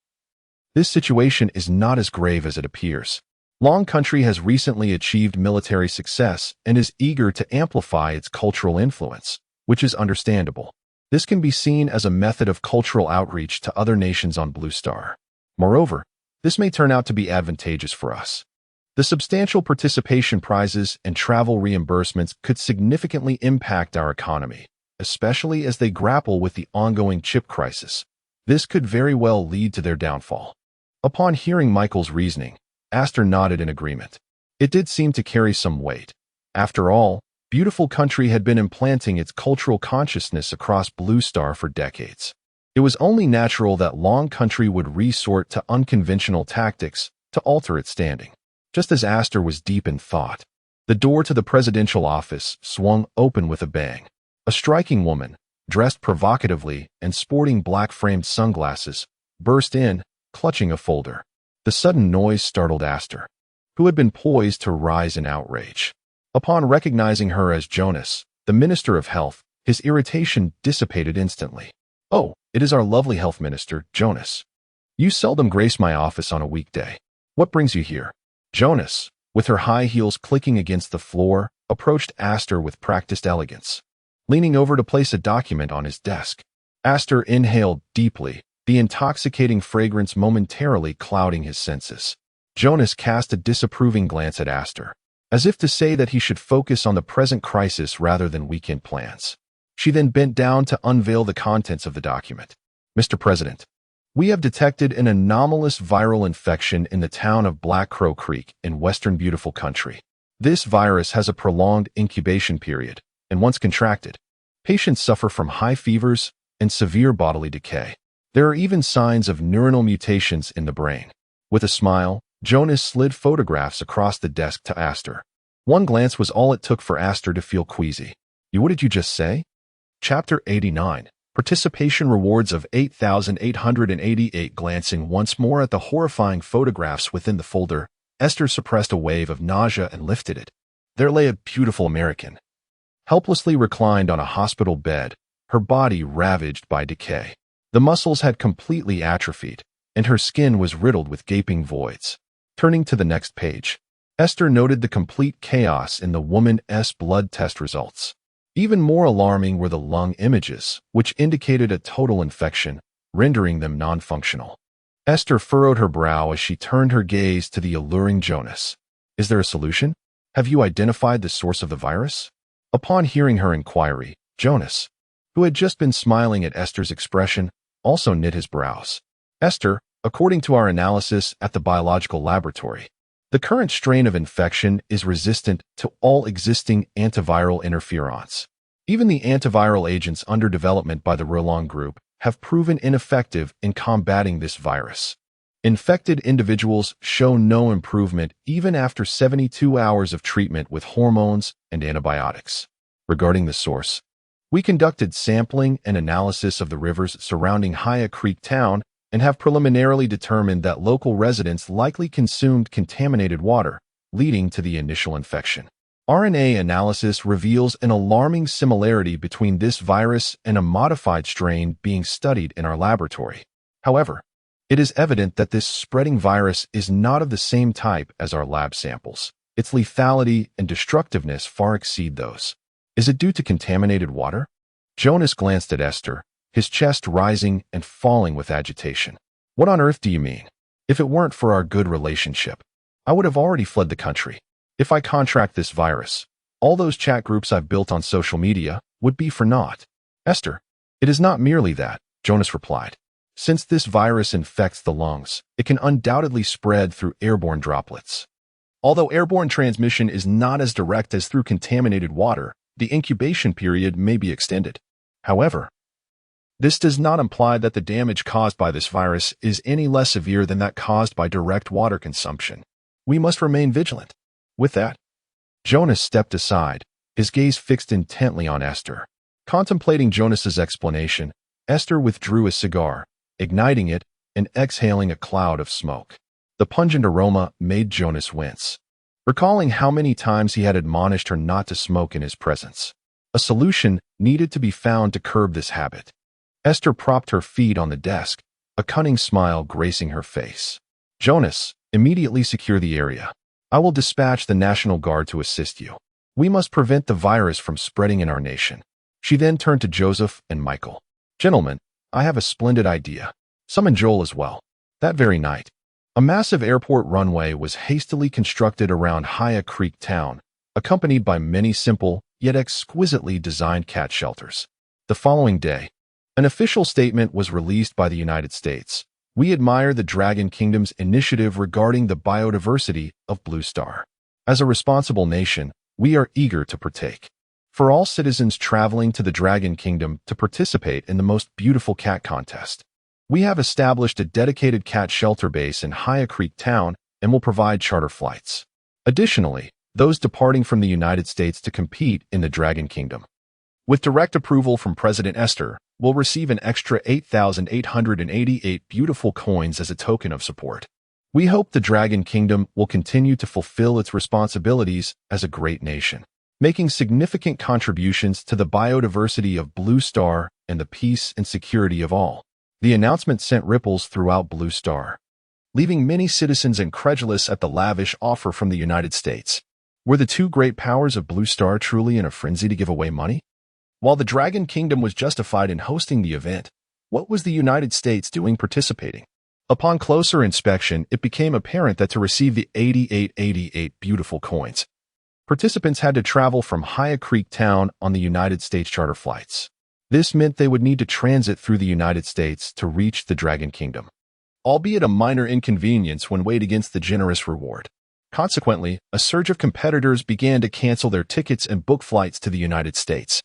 this situation is not as grave as it appears. Long Country has recently achieved military success and is eager to amplify its cultural influence, which is understandable. This can be seen as a method of cultural outreach to other nations on Blue Star. Moreover, this may turn out to be advantageous for us. The substantial participation prizes and travel reimbursements could significantly impact our economy, especially as they grapple with the ongoing chip crisis. This could very well lead to their downfall." Upon hearing Michael's reasoning, Aster nodded in agreement. It did seem to carry some weight. After all, Beautiful Country had been implanting its cultural consciousness across Blue Star for decades. It was only natural that Long Country would resort to unconventional tactics to alter its standing. Just as Aster was deep in thought, the door to the presidential office swung open with a bang. A striking woman, dressed provocatively and sporting black-framed sunglasses, burst in, clutching a folder. The sudden noise startled Aster, who had been poised to rise in outrage. Upon recognizing her as Jonas, the Minister of Health, his irritation dissipated instantly. "Oh, it is our lovely Health Minister, Jonas. You seldom grace my office on a weekday. What brings you here?" Jonas, with her high heels clicking against the floor, approached Aster with practiced elegance, leaning over to place a document on his desk. Aster inhaled deeply, the intoxicating fragrance momentarily clouding his senses. Jonas cast a disapproving glance at Aster, as if to say that he should focus on the present crisis rather than weekend plans. She then bent down to unveil the contents of the document. "Mr. President, we have detected an anomalous viral infection in the town of Black Crow Creek in western Beautiful Country. This virus has a prolonged incubation period, and once contracted, patients suffer from high fevers and severe bodily decay. There are even signs of neuronal mutations in the brain." With a smile, Jonas slid photographs across the desk to Aster. One glance was all it took for Aster to feel queasy. What did you just say?" Chapter 89. Participation rewards of 8,888. Glancing once more at the horrifying photographs within the folder, Aster suppressed a wave of nausea and lifted it. There lay a beautiful American, helplessly reclined on a hospital bed, her body ravaged by decay. The muscles had completely atrophied, and her skin was riddled with gaping voids. Turning to the next page, Esther noted the complete chaos in the woman's blood test results. Even more alarming were the lung images, which indicated a total infection, rendering them non-functional. Esther furrowed her brow as she turned her gaze to the alluring Jonas. Is there a solution? Have you identified the source of the virus? Upon hearing her inquiry, Jonas, who had just been smiling at Esther's expression, also knit his brows. Esther, according to our analysis at the biological laboratory, the current strain of infection is resistant to all existing antiviral interferons. Even the antiviral agents under development by the Rolong Group have proven ineffective in combating this virus. Infected individuals show no improvement even after 72 hours of treatment with hormones and antibiotics. Regarding the source, we conducted sampling and analysis of the rivers surrounding Haya Creek Town and have preliminarily determined that local residents likely consumed contaminated water, leading to the initial infection. RNA analysis reveals an alarming similarity between this virus and a modified strain being studied in our laboratory. However, it is evident that this spreading virus is not of the same type as our lab samples. Its lethality and destructiveness far exceed those. Is it due to contaminated water? Jonas glanced at Esther, his chest rising and falling with agitation. What on earth do you mean? If it weren't for our good relationship, I would have already fled the country. If I contract this virus, all those chat groups I've built on social media would be for naught. Esther, it is not merely that, Jonas replied. Since this virus infects the lungs, it can undoubtedly spread through airborne droplets. Although airborne transmission is not as direct as through contaminated water, the incubation period may be extended. However, this does not imply that the damage caused by this virus is any less severe than that caused by direct water consumption. We must remain vigilant. With that, Jonas stepped aside, his gaze fixed intently on Esther. Contemplating Jonas's explanation, Esther withdrew a cigar, igniting it and exhaling a cloud of smoke. The pungent aroma made Jonas wince, recalling how many times he had admonished her not to smoke in his presence. A solution needed to be found to curb this habit. Esther propped her feet on the desk, a cunning smile gracing her face. Jonas, immediately secure the area. I will dispatch the National Guard to assist you. We must prevent the virus from spreading in our nation. She then turned to Joseph and Michael. Gentlemen, I have a splendid idea. Summon Joel as well. That very night, a massive airport runway was hastily constructed around Haya Creek Town, accompanied by many simple yet exquisitely designed cat shelters. The following day, an official statement was released by the United States. We admire the Dragon Kingdom's initiative regarding the biodiversity of Blue Star. As a responsible nation, we are eager to partake. For all citizens traveling to the Dragon Kingdom to participate in the most beautiful cat contest, we have established a dedicated cat shelter base in Haya Creek Town and will provide charter flights. Additionally, those departing from the United States to compete in the Dragon Kingdom, with direct approval from President Esther, will receive an extra 8,888 beautiful coins as a token of support. We hope the Dragon Kingdom will continue to fulfill its responsibilities as a great nation, making significant contributions to the biodiversity of Blue Star and the peace and security of all. The announcement sent ripples throughout Blue Star, leaving many citizens incredulous at the lavish offer from the United States. Were the two great powers of Blue Star truly in a frenzy to give away money? While the Dragon Kingdom was justified in hosting the event, what was the United States doing participating? Upon closer inspection, it became apparent that to receive the 8888 beautiful coins, participants had to travel from Haya Creek Town on the United States charter flights. This meant they would need to transit through the United States to reach the Dragon Kingdom, albeit a minor inconvenience when weighed against the generous reward. Consequently, a surge of competitors began to cancel their tickets and book flights to the United States.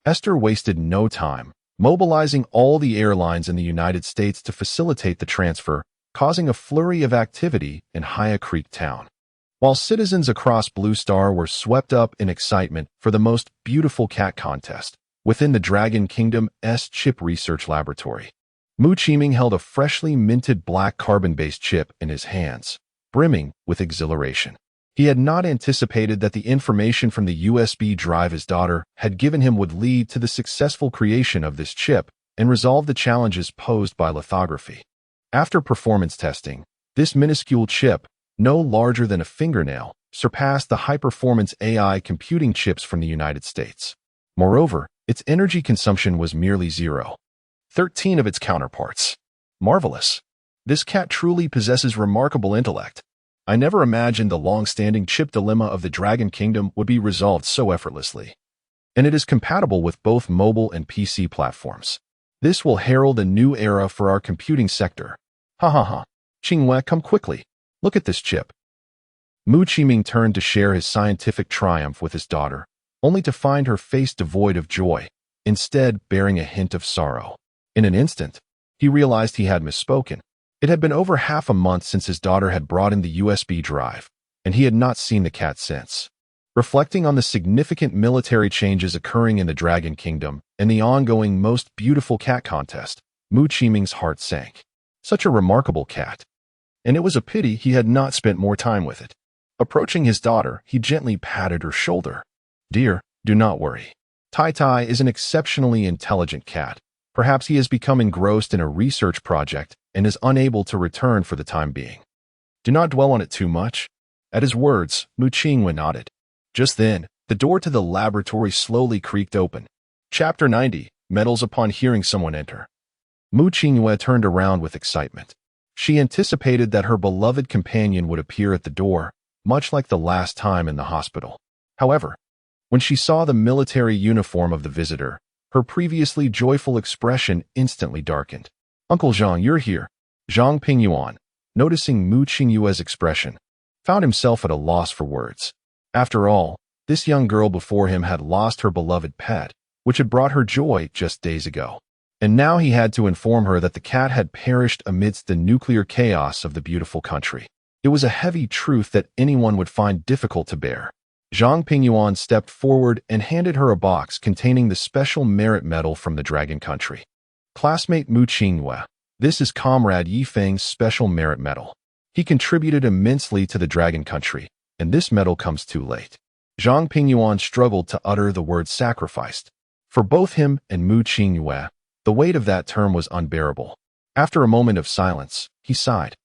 Esther wasted no time, mobilizing all the airlines in the United States to facilitate the transfer, causing a flurry of activity in Haya Creek Town. While citizens across Blue Star were swept up in excitement for the most beautiful cat contest within the Dragon Kingdom's chip research laboratory, Mu Chiming held a freshly minted black carbon-based chip in his hands, brimming with exhilaration. He had not anticipated that the information from the USB drive his daughter had given him would lead to the successful creation of this chip and resolve the challenges posed by lithography. After performance testing, this minuscule chip, no larger than a fingernail, surpassed the high-performance AI computing chips from the United States. Moreover, its energy consumption was merely 0.13 of its counterparts. Marvelous. This cat truly possesses remarkable intellect. I never imagined the long-standing chip dilemma of the Dragon Kingdom would be resolved so effortlessly. And it is compatible with both mobile and PC platforms. This will herald a new era for our computing sector. Ha ha ha. Qingwei, come quickly. Look at this chip. Mu Qiming turned to share his scientific triumph with his daughter, only to find her face devoid of joy, instead bearing a hint of sorrow. In an instant, he realized he had misspoken. It had been over half a month since his daughter had brought in the USB drive, and he had not seen the cat since. Reflecting on the significant military changes occurring in the Dragon Kingdom and the ongoing Most Beautiful Cat contest, Mu Qiming's heart sank. Such a remarkable cat. And it was a pity he had not spent more time with it. Approaching his daughter, he gently patted her shoulder. Dear, do not worry. Tai Tai is an exceptionally intelligent cat. Perhaps he has become engrossed in a research project and is unable to return for the time being. Do not dwell on it too much. At his words, Mu Qingwei nodded. Just then, the door to the laboratory slowly creaked open. Chapter 90, Medals upon hearing someone enter. Mu Qingwei turned around with excitement. She anticipated that her beloved companion would appear at the door, much like the last time in the hospital. However, when she saw the military uniform of the visitor, her previously joyful expression instantly darkened. Uncle Zhang, you're here. Zhang Pingyuan, noticing Mu Qingyue's expression, found himself at a loss for words. After all, this young girl before him had lost her beloved pet, which had brought her joy just days ago. And now he had to inform her that the cat had perished amidst the nuclear chaos of the beautiful country. It was a heavy truth that anyone would find difficult to bear. Zhang Pingyuan stepped forward and handed her a box containing the special merit medal from the Dragon Country. Classmate Mu Qingwei, this is Comrade Yi Feng's special merit medal. He contributed immensely to the Dragon Country, and this medal comes too late. Zhang Pingyuan struggled to utter the word sacrificed. For both him and Mu Qingwei, the weight of that term was unbearable. After a moment of silence, he sighed.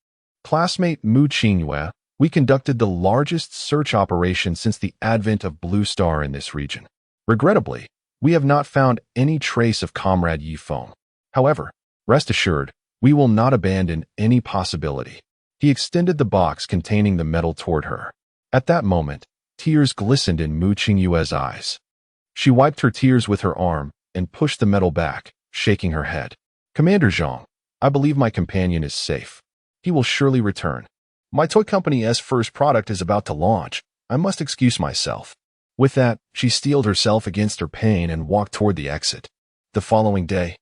Classmate Mu Qingwei, we conducted the largest search operation since the advent of Blue Star in this region. Regrettably, we have not found any trace of Comrade Yi Feng. However, rest assured, we will not abandon any possibility. He extended the box containing the medal toward her. At that moment, tears glistened in Mu Qingyue's eyes. She wiped her tears with her arm and pushed the medal back, shaking her head. Commander Zhang, I believe my companion is safe. He will surely return. My toy company's first product is about to launch. I must excuse myself. With that, she steeled herself against her pain and walked toward the exit. The following day,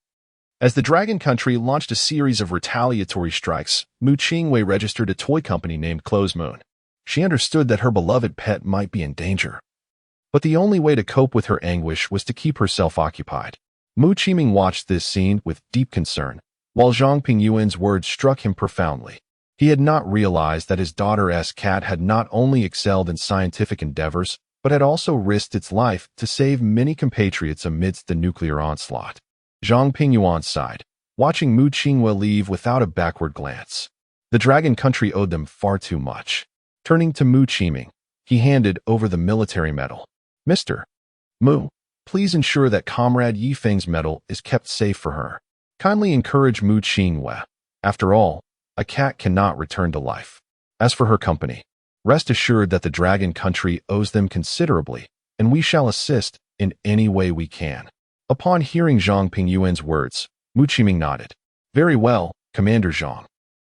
as the Dragon Country launched a series of retaliatory strikes, Mu Qingwei registered a toy company named Close Moon. She understood that her beloved pet might be in danger. But the only way to cope with her anguish was to keep herself occupied. Mu Qiming watched this scene with deep concern, while Zhang Pingyuan's words struck him profoundly. He had not realized that his daughter's cat had not only excelled in scientific endeavors, but had also risked its life to save many compatriots amidst the nuclear onslaught. Zhang Pingyuan sighed, watching Mu Qingwei leave without a backward glance. The Dragon Country owed them far too much. Turning to Mu Qiming, he handed over the military medal. Mr. Mu, please ensure that Comrade Yi Feng's medal is kept safe for her. Kindly encourage Mu Qingwei. After all, a cat cannot return to life. As for her company, rest assured that the Dragon Country owes them considerably, and we shall assist in any way we can. Upon hearing Zhang Pingyuan's words, Mu Qiming nodded. Very well, Commander Zhang.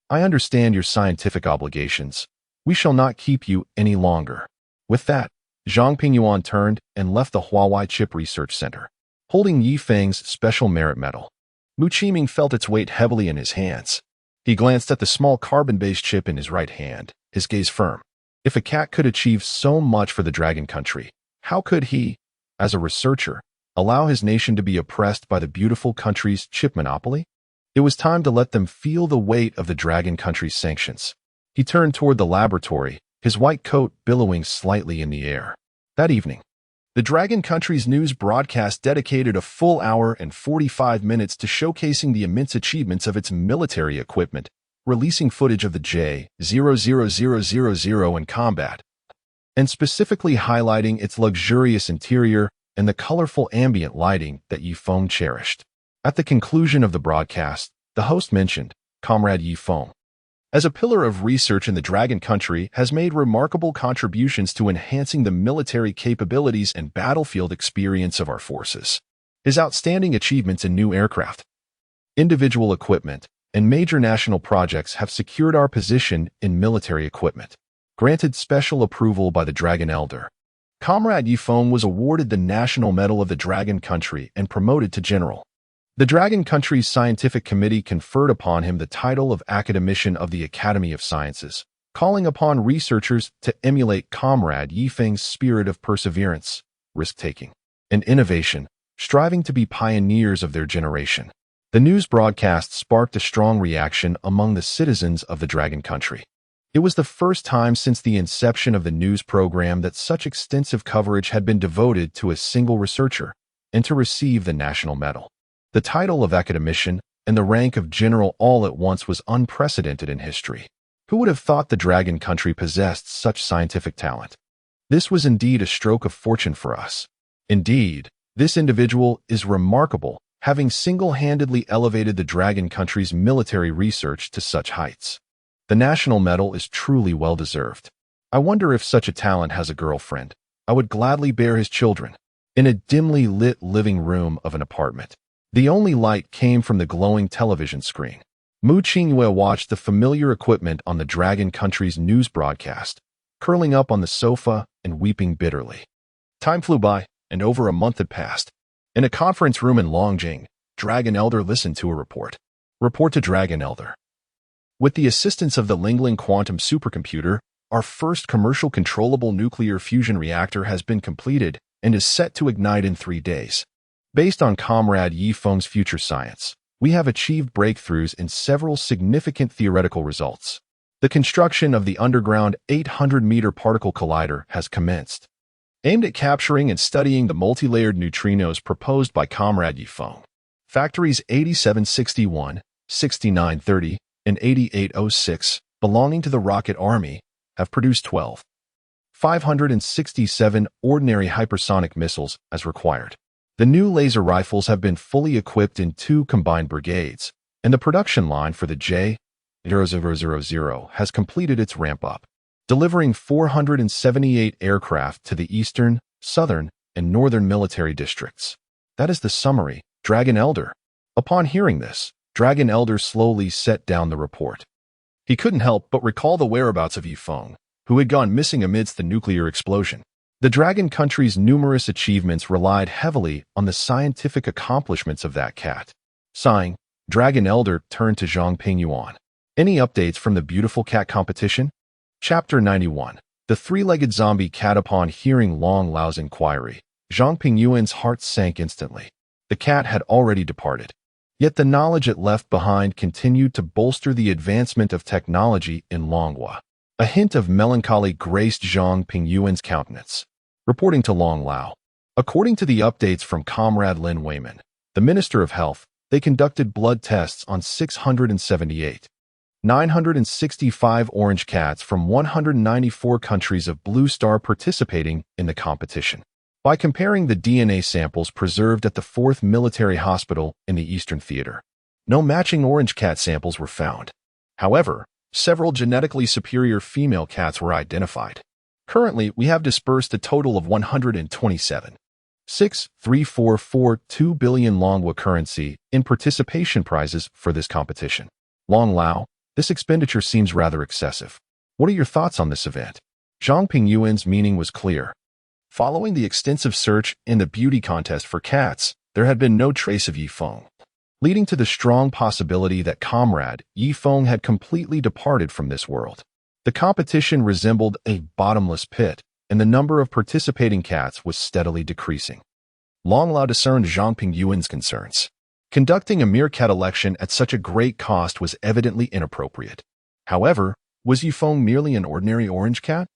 I understand your scientific obligations. We shall not keep you any longer. With that, Zhang Pingyuan turned and left the Huawei Chip Research Center, holding Yi Feng's special merit medal. Mu Qiming felt its weight heavily in his hands. He glanced at the small carbon-based chip in his right hand, his gaze firm. If a cat could achieve so much for the Dragon Country, how could he, as a researcher, allow his nation to be oppressed by the beautiful country's chip monopoly? It was time to let them feel the weight of the Dragon Country's sanctions. He turned toward the laboratory, his white coat billowing slightly in the air. That evening, the Dragon Country's news broadcast dedicated a full hour and 45 minutes to showcasing the immense achievements of its military equipment releasing footage of the J-00000 in combat, and specifically highlighting its luxurious interior and the colorful ambient lighting that Feng cherished. At the conclusion of the broadcast, the host mentioned, Comrade Feng, as a pillar of research in the Dragon Country, has made remarkable contributions to enhancing the military capabilities and battlefield experience of our forces. His outstanding achievements in new aircraft, individual equipment, and major national projects have secured our position in military equipment. Granted special approval by the Dragon Elder, Comrade Feng was awarded the National Medal of the Dragon Country and promoted to General. The Dragon Country's Scientific Committee conferred upon him the title of Academician of the Academy of Sciences, calling upon researchers to emulate Comrade Feng's spirit of perseverance, risk-taking, and innovation, striving to be pioneers of their generation. The news broadcast sparked a strong reaction among the citizens of the Dragon Country. It was the first time since the inception of the news program that such extensive coverage had been devoted to a single researcher, and to receive the National Medal. The title of Academician and the rank of General all at once was unprecedented in history. Who would have thought the Dragon Country possessed such scientific talent? This was indeed a stroke of fortune for us. Indeed, this individual is remarkable, having single-handedly elevated the Dragon Country's military research to such heights. The National Medal is truly well-deserved. I wonder if such a talent has a girlfriend. I would gladly bear his children. In a dimly lit living room of an apartment, the only light came from the glowing television screen. Mu Qingyue watched the familiar equipment on the Dragon Country's news broadcast, curling up on the sofa and weeping bitterly. Time flew by, and over a month had passed. In a conference room in Longjing, Dragon Elder listened to a report. Report to Dragon Elder. With the assistance of the Lingling quantum supercomputer, our first commercial controllable nuclear fusion reactor has been completed and is set to ignite in 3 days. Based on Comrade Feng's future science, we have achieved breakthroughs in several significant theoretical results. The construction of the underground 800-meter particle collider has commenced, aimed at capturing and studying the multi-layered neutrinos proposed by Comrade Feng. Factories 8761, 6930, and 8806, belonging to the Rocket Army, have produced 567 ordinary hypersonic missiles as required. The new laser rifles have been fully equipped in 2 combined brigades, and the production line for the J-0000 has completed its ramp-up, delivering 478 aircraft to the eastern, southern, and northern military districts. That is the summary, Dragon Elder. Upon hearing this, Dragon Elder slowly set down the report. He couldn't help but recall the whereabouts of Feng, who had gone missing amidst the nuclear explosion. The Dragon Country's numerous achievements relied heavily on the scientific accomplishments of that cat. Sighing, Dragon Elder turned to Zhang Pingyuan. Any updates from the beautiful cat competition? Chapter 91. The three-legged zombie cat. Upon hearing Long Lao's inquiry, Zhang Pingyuan's heart sank instantly. The cat had already departed. Yet the knowledge it left behind continued to bolster the advancement of technology in Longhua. A hint of melancholy graced Zhang Pingyuan's countenance. Reporting to Long Lao. According to the updates from Comrade Lin Weiman, the Minister of Health, they conducted blood tests on 678. 965 orange cats from 194 countries of Blue Star participating in the competition. By comparing the DNA samples preserved at the 4th Military Hospital in the Eastern Theater, no matching orange cat samples were found. However, several genetically superior female cats were identified. Currently, we have dispersed a total of 127.63442 billion Longhua currency in participation prizes for this competition. Long Lao, this expenditure seems rather excessive. What are your thoughts on this event? Zhang Pingyuan's meaning was clear. Following the extensive search in the beauty contest for cats, there had been no trace of Feng, leading to the strong possibility that Comrade Feng had completely departed from this world. The competition resembled a bottomless pit, and the number of participating cats was steadily decreasing. Long Lao discerned Zhang Pingyuan's concerns. Conducting a mere cat election at such a great cost was evidently inappropriate. However, was Feng merely an ordinary orange cat?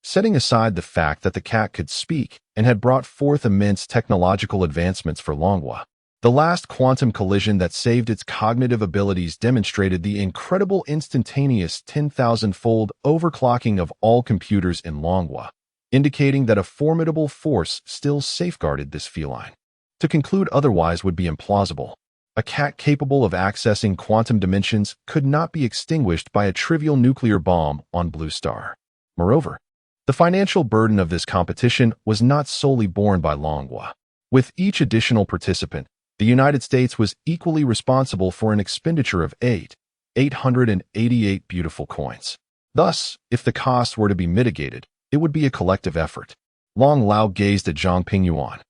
Setting aside the fact that the cat could speak and had brought forth immense technological advancements for Longhua, The last quantum collision that saved its cognitive abilities demonstrated the incredible instantaneous 10,000-fold overclocking of all computers in Longwa, indicating that a formidable force still safeguarded this feline. To conclude otherwise would be implausible. A cat capable of accessing quantum dimensions could not be extinguished by a trivial nuclear bomb on Blue Star. Moreover, the financial burden of this competition was not solely borne by Longwa. With each additional participant, the United States was equally responsible for an expenditure of 888 beautiful coins. Thus, if the costs were to be mitigated, it would be a collective effort. Long Lao gazed at Zhang Pingyuan.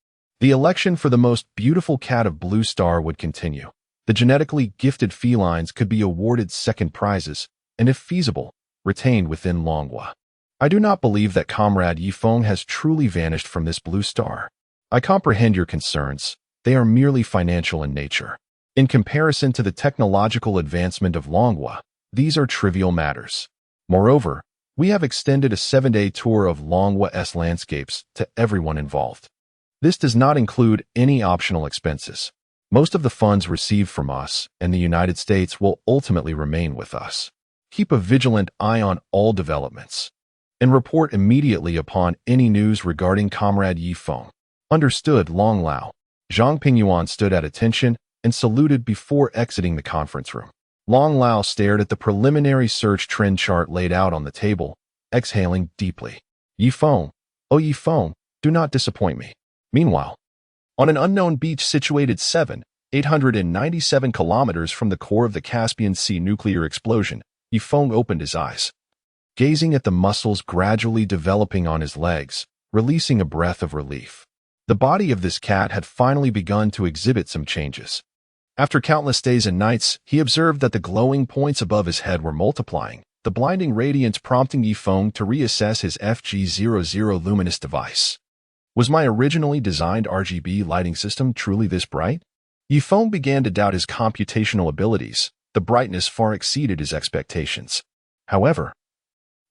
The election for the most beautiful cat of Blue Star would continue. The genetically gifted felines could be awarded second prizes, and if feasible, retained within Longwa. I do not believe that Comrade Yifeng has truly vanished from this Blue Star. I comprehend your concerns. They are merely financial in nature. In comparison to the technological advancement of Longwa, these are trivial matters. Moreover, we have extended a 7-day tour of Longwa's landscapes to everyone involved. This does not include any optional expenses. Most of the funds received from us and the United States will ultimately remain with us. Keep a vigilant eye on all developments and report immediately upon any news regarding Comrade Yifeng. Understood, Long Lao. Zhang Pingyuan stood at attention and saluted before exiting the conference room. Long Lao stared at the preliminary search trend chart laid out on the table, exhaling deeply. Yifeng, oh Yifeng, do not disappoint me. Meanwhile, on an unknown beach situated 897 kilometers from the core of the Caspian Sea nuclear explosion, Yifeng opened his eyes, gazing at the muscles gradually developing on his legs, releasing a breath of relief. The body of this cat had finally begun to exhibit some changes. After countless days and nights, he observed that the glowing points above his head were multiplying, the blinding radiance prompting Yifeng to reassess his FG00 luminous device. Was my originally designed RGB lighting system truly this bright? Yifeng began to doubt his computational abilities. The brightness far exceeded his expectations. However,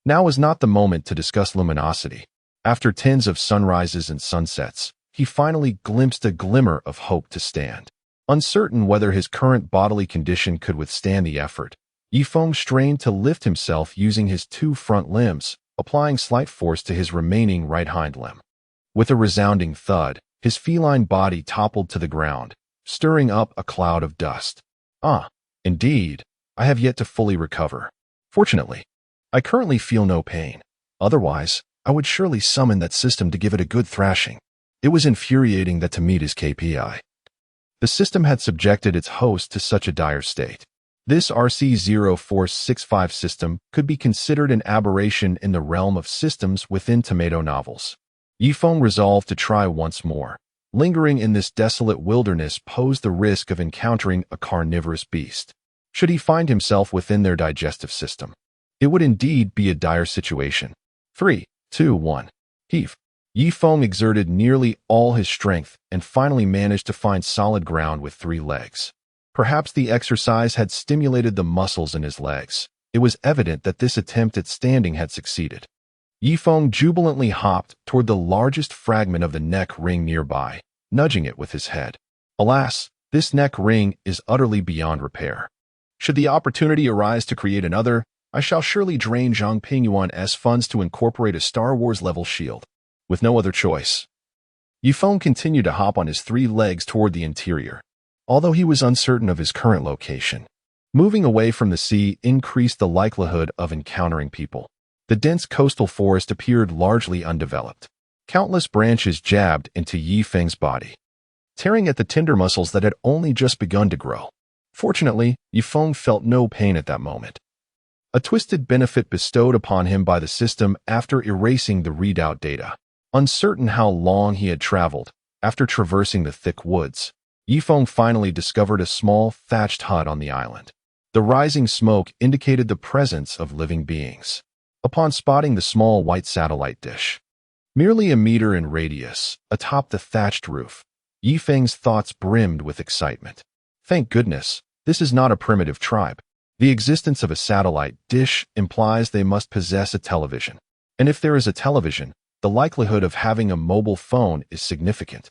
now was not the moment to discuss luminosity. After tens of sunrises and sunsets, he finally glimpsed a glimmer of hope to stand. Uncertain whether his current bodily condition could withstand the effort, Yifeng strained to lift himself using his two front limbs, applying slight force to his remaining right hind limb. With a resounding thud, his feline body toppled to the ground, stirring up a cloud of dust. Indeed, I have yet to fully recover. Fortunately, I currently feel no pain. Otherwise, I would surely summon that system to give it a good thrashing. It was infuriating that to meet his KPI, the system had subjected its host to such a dire state. This RC-0465 system could be considered an aberration in the realm of systems within tomato novels. Yifeng resolved to try once more. Lingering in this desolate wilderness posed the risk of encountering a carnivorous beast. Should he find himself within their digestive system, it would indeed be a dire situation. 3, 2, 1. Heave. Yifeng exerted nearly all his strength and finally managed to find solid ground with 3 legs. Perhaps the exercise had stimulated the muscles in his legs. It was evident that this attempt at standing had succeeded. Yifeng jubilantly hopped toward the largest fragment of the neck ring nearby, nudging it with his head. Alas, this neck ring is utterly beyond repair. Should the opportunity arise to create another, I shall surely drain Zhang Pingyuan's funds to incorporate a Star Wars-level shield. With no other choice, Yifeng continued to hop on his 3 legs toward the interior, although he was uncertain of his current location. Moving away from the sea increased the likelihood of encountering people. The dense coastal forest appeared largely undeveloped. Countless branches jabbed into Yifeng's body, tearing at the tender muscles that had only just begun to grow. Fortunately, Yifeng felt no pain at that moment. A twisted benefit bestowed upon him by the system after erasing the readout data. Uncertain how long he had traveled, after traversing the thick woods, Yifeng finally discovered a small, thatched hut on the island. The rising smoke indicated the presence of living beings. Upon spotting the small white satellite dish, merely a meter in radius, atop the thatched roof, Yifeng's thoughts brimmed with excitement. Thank goodness, this is not a primitive tribe. The existence of a satellite dish implies they must possess a television. And if there is a television, the likelihood of having a mobile phone is significant.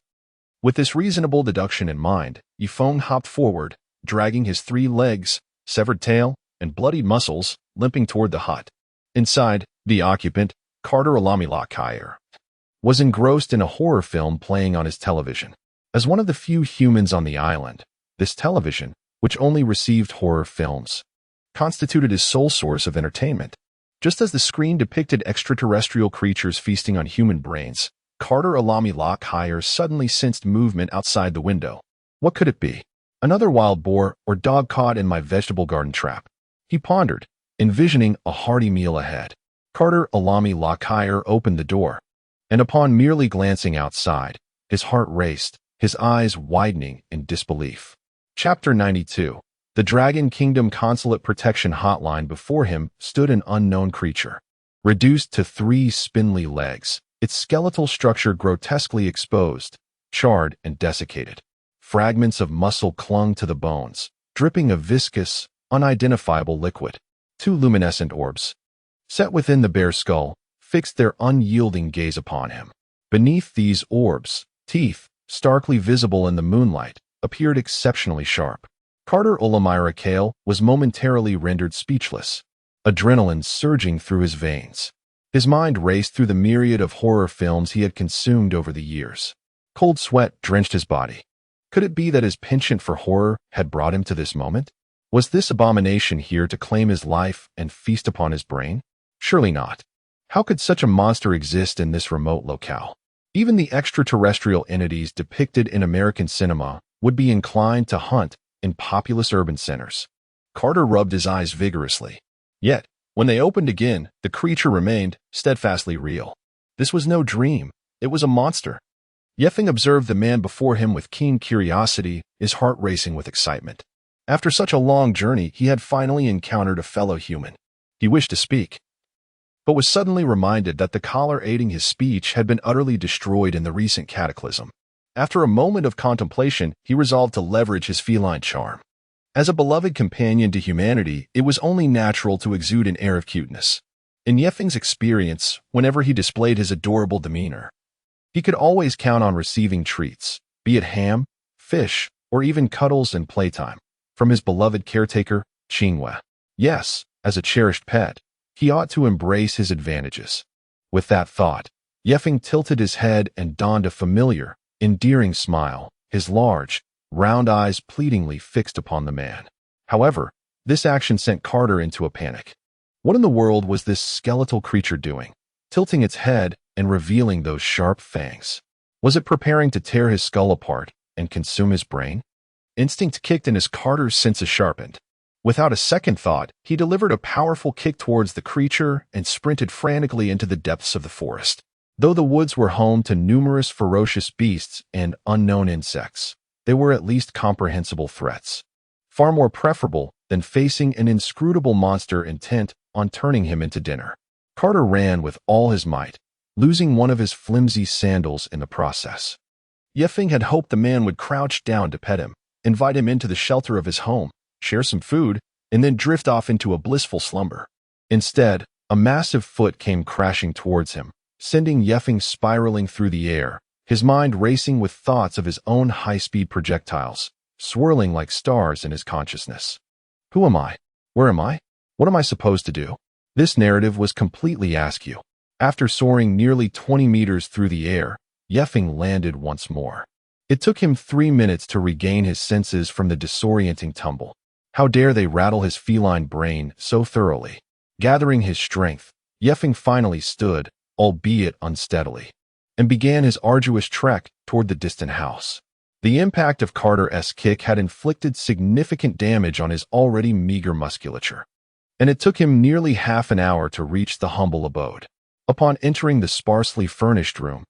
With this reasonable deduction in mind, Feng hopped forward, dragging his 3 legs, severed tail, and bloodied muscles, limping toward the hut. Inside, the occupant, Carter Alamilakire, was engrossed in a horror film playing on his television. As one of the few humans on the island, this television, which only received horror films, constituted his sole source of entertainment. Just as the screen depicted extraterrestrial creatures feasting on human brains, Carter Alamilakire suddenly sensed movement outside the window. What could it be? Another wild boar or dog caught in my vegetable garden trap? He pondered, envisioning a hearty meal ahead. Carter Alamilakire opened the door, and upon merely glancing outside, his heart raced, his eyes widening in disbelief. Chapter 92. The Dragon Kingdom Consulate Protection Hotline. Before him stood an unknown creature. Reduced to 3 spindly legs, its skeletal structure grotesquely exposed, charred and desiccated. Fragments of muscle clung to the bones, dripping a viscous, unidentifiable liquid. 2 luminescent orbs, set within the bare skull, fixed their unyielding gaze upon him. Beneath these orbs, teeth, starkly visible in the moonlight, appeared exceptionally sharp. Carter Alamilakire was momentarily rendered speechless, adrenaline surging through his veins. His mind raced through the myriad of horror films he had consumed over the years. Cold sweat drenched his body. Could it be that his penchant for horror had brought him to this moment? Was this abomination here to claim his life and feast upon his brain? Surely not. How could such a monster exist in this remote locale? Even the extraterrestrial entities depicted in American cinema would be inclined to hunt in populous urban centers. Carter rubbed his eyes vigorously. Yet, when they opened again, the creature remained steadfastly real. This was no dream. It was a monster. Feng observed the man before him with keen curiosity, his heart racing with excitement. After such a long journey, he had finally encountered a fellow human. He wished to speak, but was suddenly reminded that the collar aiding his speech had been utterly destroyed in the recent cataclysm. After a moment of contemplation, he resolved to leverage his feline charm. As a beloved companion to humanity, it was only natural to exude an air of cuteness. In Feng's experience, whenever he displayed his adorable demeanor, he could always count on receiving treats, be it ham, fish, or even cuddles and playtime, from his beloved caretaker, Qingwei. Yes, as a cherished pet, he ought to embrace his advantages. With that thought, Feng tilted his head and donned a familiar, endearing smile, his large, round eyes pleadingly fixed upon the man. However, this action sent Carter into a panic. What in the world was this skeletal creature doing, tilting its head and revealing those sharp fangs? Was it preparing to tear his skull apart and consume his brain? Instinct kicked in as Carter's senses sharpened. Without a second thought, he delivered a powerful kick towards the creature and sprinted frantically into the depths of the forest. Though the woods were home to numerous ferocious beasts and unknown insects, they were at least comprehensible threats, far more preferable than facing an inscrutable monster intent on turning him into dinner. Carter ran with all his might, losing one of his flimsy sandals in the process. Feng had hoped the man would crouch down to pet him, invite him into the shelter of his home, share some food, and then drift off into a blissful slumber. Instead, a massive foot came crashing towards him, sending Feng spiraling through the air, his mind racing with thoughts of his own high-speed projectiles, swirling like stars in his consciousness. Who am I? Where am I? What am I supposed to do? This narrative was completely askew. After soaring nearly 20 meters through the air, Feng landed once more. It took him 3 minutes to regain his senses from the disorienting tumble. How dare they rattle his feline brain so thoroughly? Gathering his strength, Feng finally stood, albeit unsteadily, and began his arduous trek toward the distant house. The impact of Carter's kick had inflicted significant damage on his already meager musculature, and it took him nearly half an hour to reach the humble abode. Upon entering the sparsely furnished room,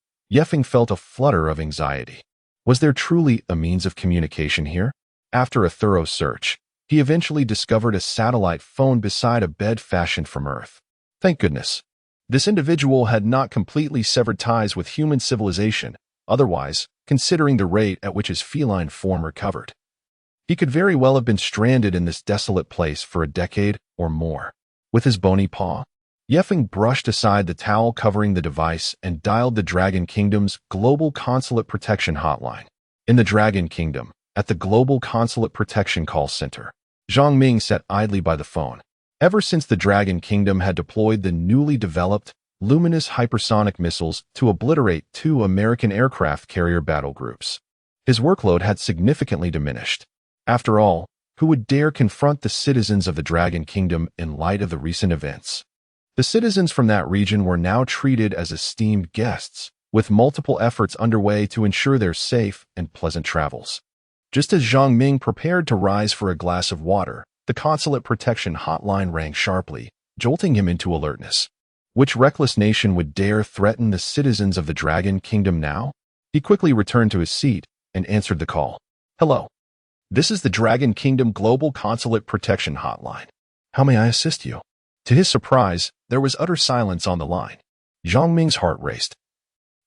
Feng felt a flutter of anxiety. Was there truly a means of communication here? After a thorough search, he eventually discovered a satellite phone beside a bed fashioned from Earth. Thank goodness. This individual had not completely severed ties with human civilization, otherwise, considering the rate at which his feline form recovered, he could very well have been stranded in this desolate place for a decade or more. With his bony paw, Feng brushed aside the towel covering the device and dialed the Dragon Kingdom's Global Consulate Protection Hotline. In the Dragon Kingdom, at the Global Consulate Protection Call Center, Zhang Ming sat idly by the phone. Ever since the Dragon Kingdom had deployed the newly developed luminous hypersonic missiles to obliterate 2 American aircraft carrier battle groups, his workload had significantly diminished. After all, who would dare confront the citizens of the Dragon Kingdom in light of the recent events? The citizens from that region were now treated as esteemed guests, with multiple efforts underway to ensure their safe and pleasant travels. Just as Zhang Ming prepared to rise for a glass of water, the consulate protection hotline rang sharply, jolting him into alertness. Which reckless nation would dare threaten the citizens of the Dragon Kingdom now? He quickly returned to his seat and answered the call. Hello. This is the Dragon Kingdom Global Consulate Protection Hotline. How may I assist you? To his surprise, there was utter silence on the line. Zhang Ming's heart raced.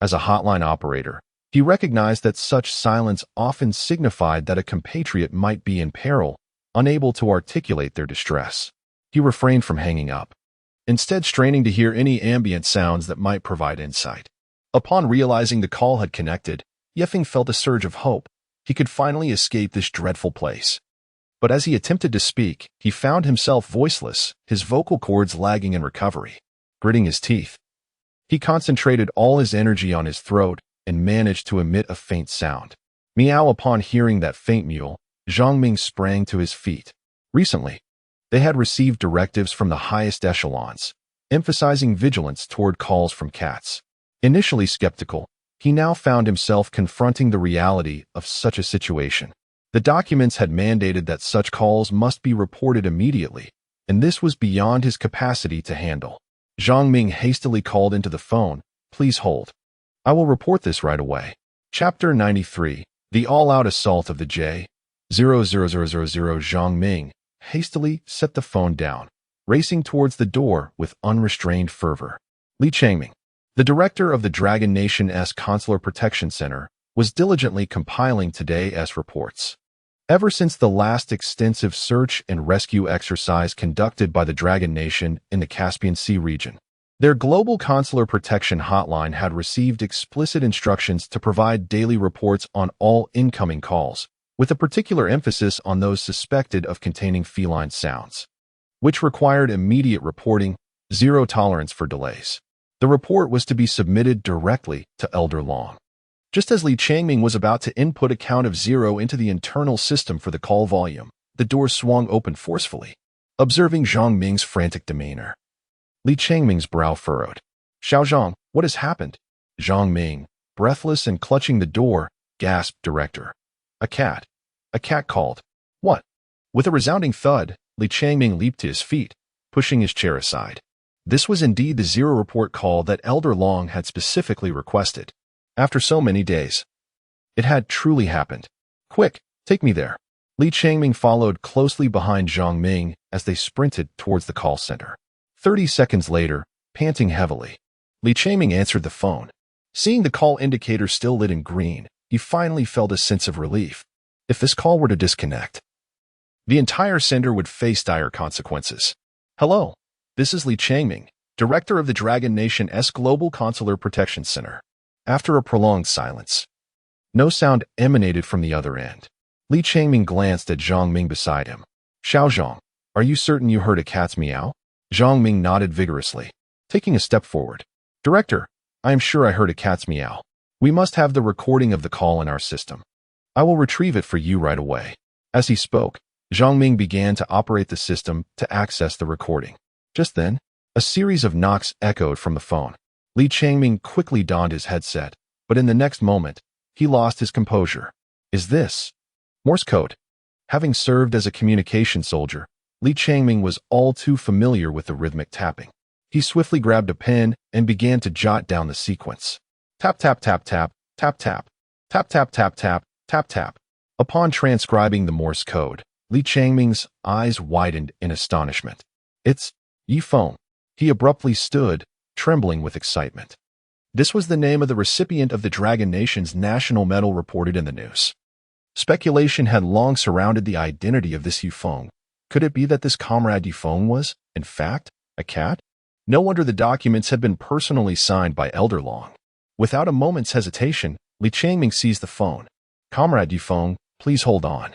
As a hotline operator, he recognized that such silence often signified that a compatriot might be in peril, unable to articulate their distress. He refrained from hanging up, instead straining to hear any ambient sounds that might provide insight. Upon realizing the call had connected, Feng felt a surge of hope. He could finally escape this dreadful place. But as he attempted to speak, he found himself voiceless, his vocal cords lagging in recovery. Gritting his teeth, he concentrated all his energy on his throat and managed to emit a faint sound. Meow. Upon hearing that faint mew, Zhang Ming sprang to his feet. Recently, they had received directives from the highest echelons, emphasizing vigilance toward calls from cats. Initially skeptical, he now found himself confronting the reality of such a situation. The documents had mandated that such calls must be reported immediately, and this was beyond his capacity to handle. Zhang Ming hastily called into the phone. Please hold. I will report this right away. Chapter 93. The all-out assault of the J-000000. Zhang Ming hastily set the phone down, racing towards the door with unrestrained fervor. Li Changming, the director of the Dragon Nation's Consular Protection Center, was diligently compiling today's reports. Ever since the last extensive search and rescue exercise conducted by the Dragon Nation in the Caspian Sea region, their global consular protection hotline had received explicit instructions to provide daily reports on all incoming calls, with a particular emphasis on those suspected of containing feline sounds, which required immediate reporting, zero tolerance for delays. The report was to be submitted directly to Elder Long. Just as Li Changming was about to input a count of 0 into the internal system for the call volume, the door swung open forcefully. Observing Zhang Ming's frantic demeanor, Li Changming's brow furrowed. Xiao Zhang, what has happened? Zhang Ming, breathless and clutching the door, gasped. Director. A cat. A cat called. What? With a resounding thud, Li Changming leaped to his feet, pushing his chair aside. This was indeed the 0 report call that Elder Long had specifically requested. After so many days, it had truly happened. Quick, take me there. Li Changming followed closely behind Zhang Ming as they sprinted towards the call center. 30 seconds later, panting heavily, Li Changming answered the phone. Seeing the call indicator still lit in green, he finally felt a sense of relief. If this call were to disconnect, the entire sender would face dire consequences. Hello, this is Li Changming, director of the Dragon Nation's Global Consular Protection Center. After a prolonged silence, no sound emanated from the other end. Li Changming glanced at Zhang Ming beside him. Xiao Zhang, are you certain you heard a cat's meow? Zhang Ming nodded vigorously, taking a step forward. Director, I am sure I heard a cat's meow. We must have the recording of the call in our system. I will retrieve it for you right away. As he spoke, Zhang Ming began to operate the system to access the recording. Just then, a series of knocks echoed from the phone. Li Changming quickly donned his headset, but in the next moment, he lost his composure. Is this Morse code? Having served as a communication soldier, Li Changming was all too familiar with the rhythmic tapping. He swiftly grabbed a pen and began to jot down the sequence. Tap, tap, tap, tap, tap, tap, tap, tap, tap, tap, tap, tap. Upon transcribing the Morse code, Li Changming's eyes widened in astonishment. It's Feng. He abruptly stood, trembling with excitement. This was the name of the recipient of the Dragon Nation's national medal reported in the news. Speculation had long surrounded the identity of this Feng. Could it be that this comrade Feng was, in fact, a cat? No wonder the documents had been personally signed by Elder Long. Without a moment's hesitation, Li Changming seized the phone. Comrade Feng, please hold on.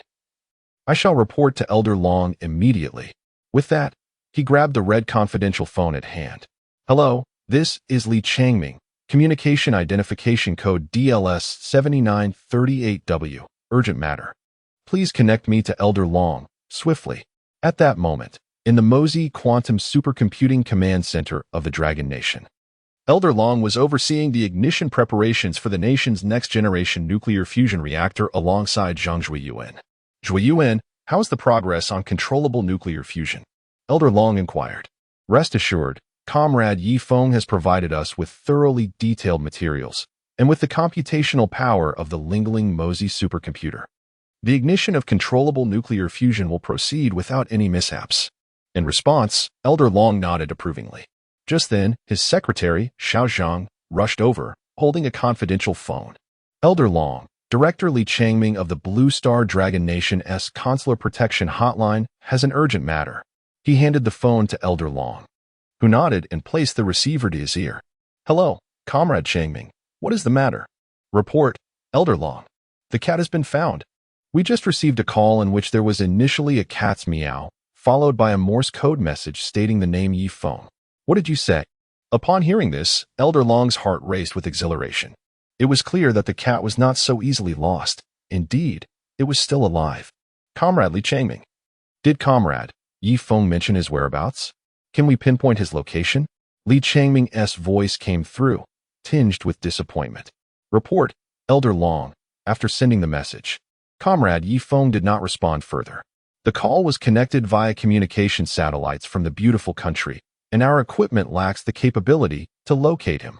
I shall report to Elder Long immediately. With that, he grabbed the red confidential phone at hand. Hello, this is Li Changming, Communication Identification Code DLS 7938W, urgent matter. Please connect me to Elder Long, swiftly. At that moment, in the Mosey Quantum Supercomputing Command Center of the Dragon Nation, Elder Long was overseeing the ignition preparations for the nation's next-generation nuclear fusion reactor alongside Zhang Zhuiyuan. Zhuiyuan, how's the progress on controllable nuclear fusion? Elder Long inquired. Rest assured, Comrade Yi Feng has provided us with thoroughly detailed materials, and with the computational power of the Lingling Mosey supercomputer, the ignition of controllable nuclear fusion will proceed without any mishaps. In response, Elder Long nodded approvingly. Just then, his secretary, Xiao Zhang, rushed over, holding a confidential phone. Elder Long, Director Li Changming of the Blue Star Dragon Nation's Consular Protection Hotline, has an urgent matter. He handed the phone to Elder Long, who nodded and placed the receiver to his ear. Hello, Comrade Changming. What is the matter? Report, Elder Long. The cat has been found. We just received a call in which there was initially a cat's meow, followed by a Morse code message stating the name Yi Feng. What did you say? Upon hearing this, Elder Long's heart raced with exhilaration. It was clear that the cat was not so easily lost. Indeed, it was still alive. Comrade Li Changming. Did Comrade Yi Feng mention his whereabouts? Can we pinpoint his location? Li Changming's voice came through, tinged with disappointment. Report, Elder Long. After sending the message, Comrade Yi Feng did not respond further. The call was connected via communication satellites from the beautiful country, and our equipment lacks the capability to locate him.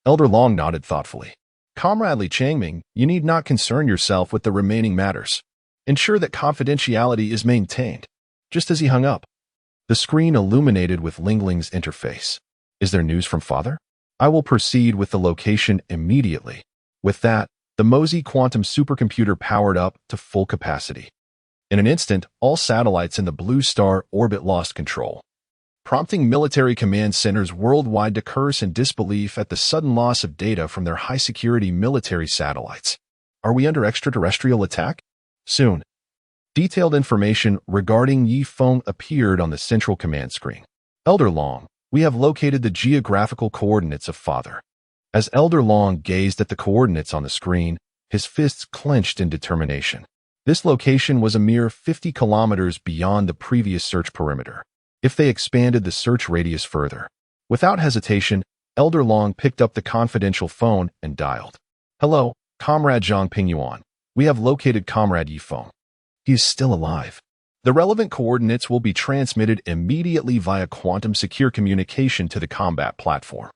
Elder Long nodded thoughtfully. Comrade Li Changming, you need not concern yourself with the remaining matters. Ensure that confidentiality is maintained. Just as he hung up, the screen illuminated with Lingling's interface. Is there news from Father? I will proceed with the location immediately. With that, the Mosey quantum supercomputer powered up to full capacity. In an instant, all satellites in the Blue Star orbit lost control, prompting military command centers worldwide to curse in disbelief at the sudden loss of data from their high-security military satellites. Are we under extraterrestrial attack? Soon, detailed information regarding Yi Feng appeared on the central command screen. Elder Long, we have located the geographical coordinates of Father. As Elder Long gazed at the coordinates on the screen, his fists clenched in determination. This location was a mere 50 kilometers beyond the previous search perimeter. If they expanded the search radius further. Without hesitation, Elder Long picked up the confidential phone and dialed. Hello, Comrade Zhang Pingyuan. We have located Comrade Yi Feng. He is still alive. The relevant coordinates will be transmitted immediately via quantum secure communication to the combat platform.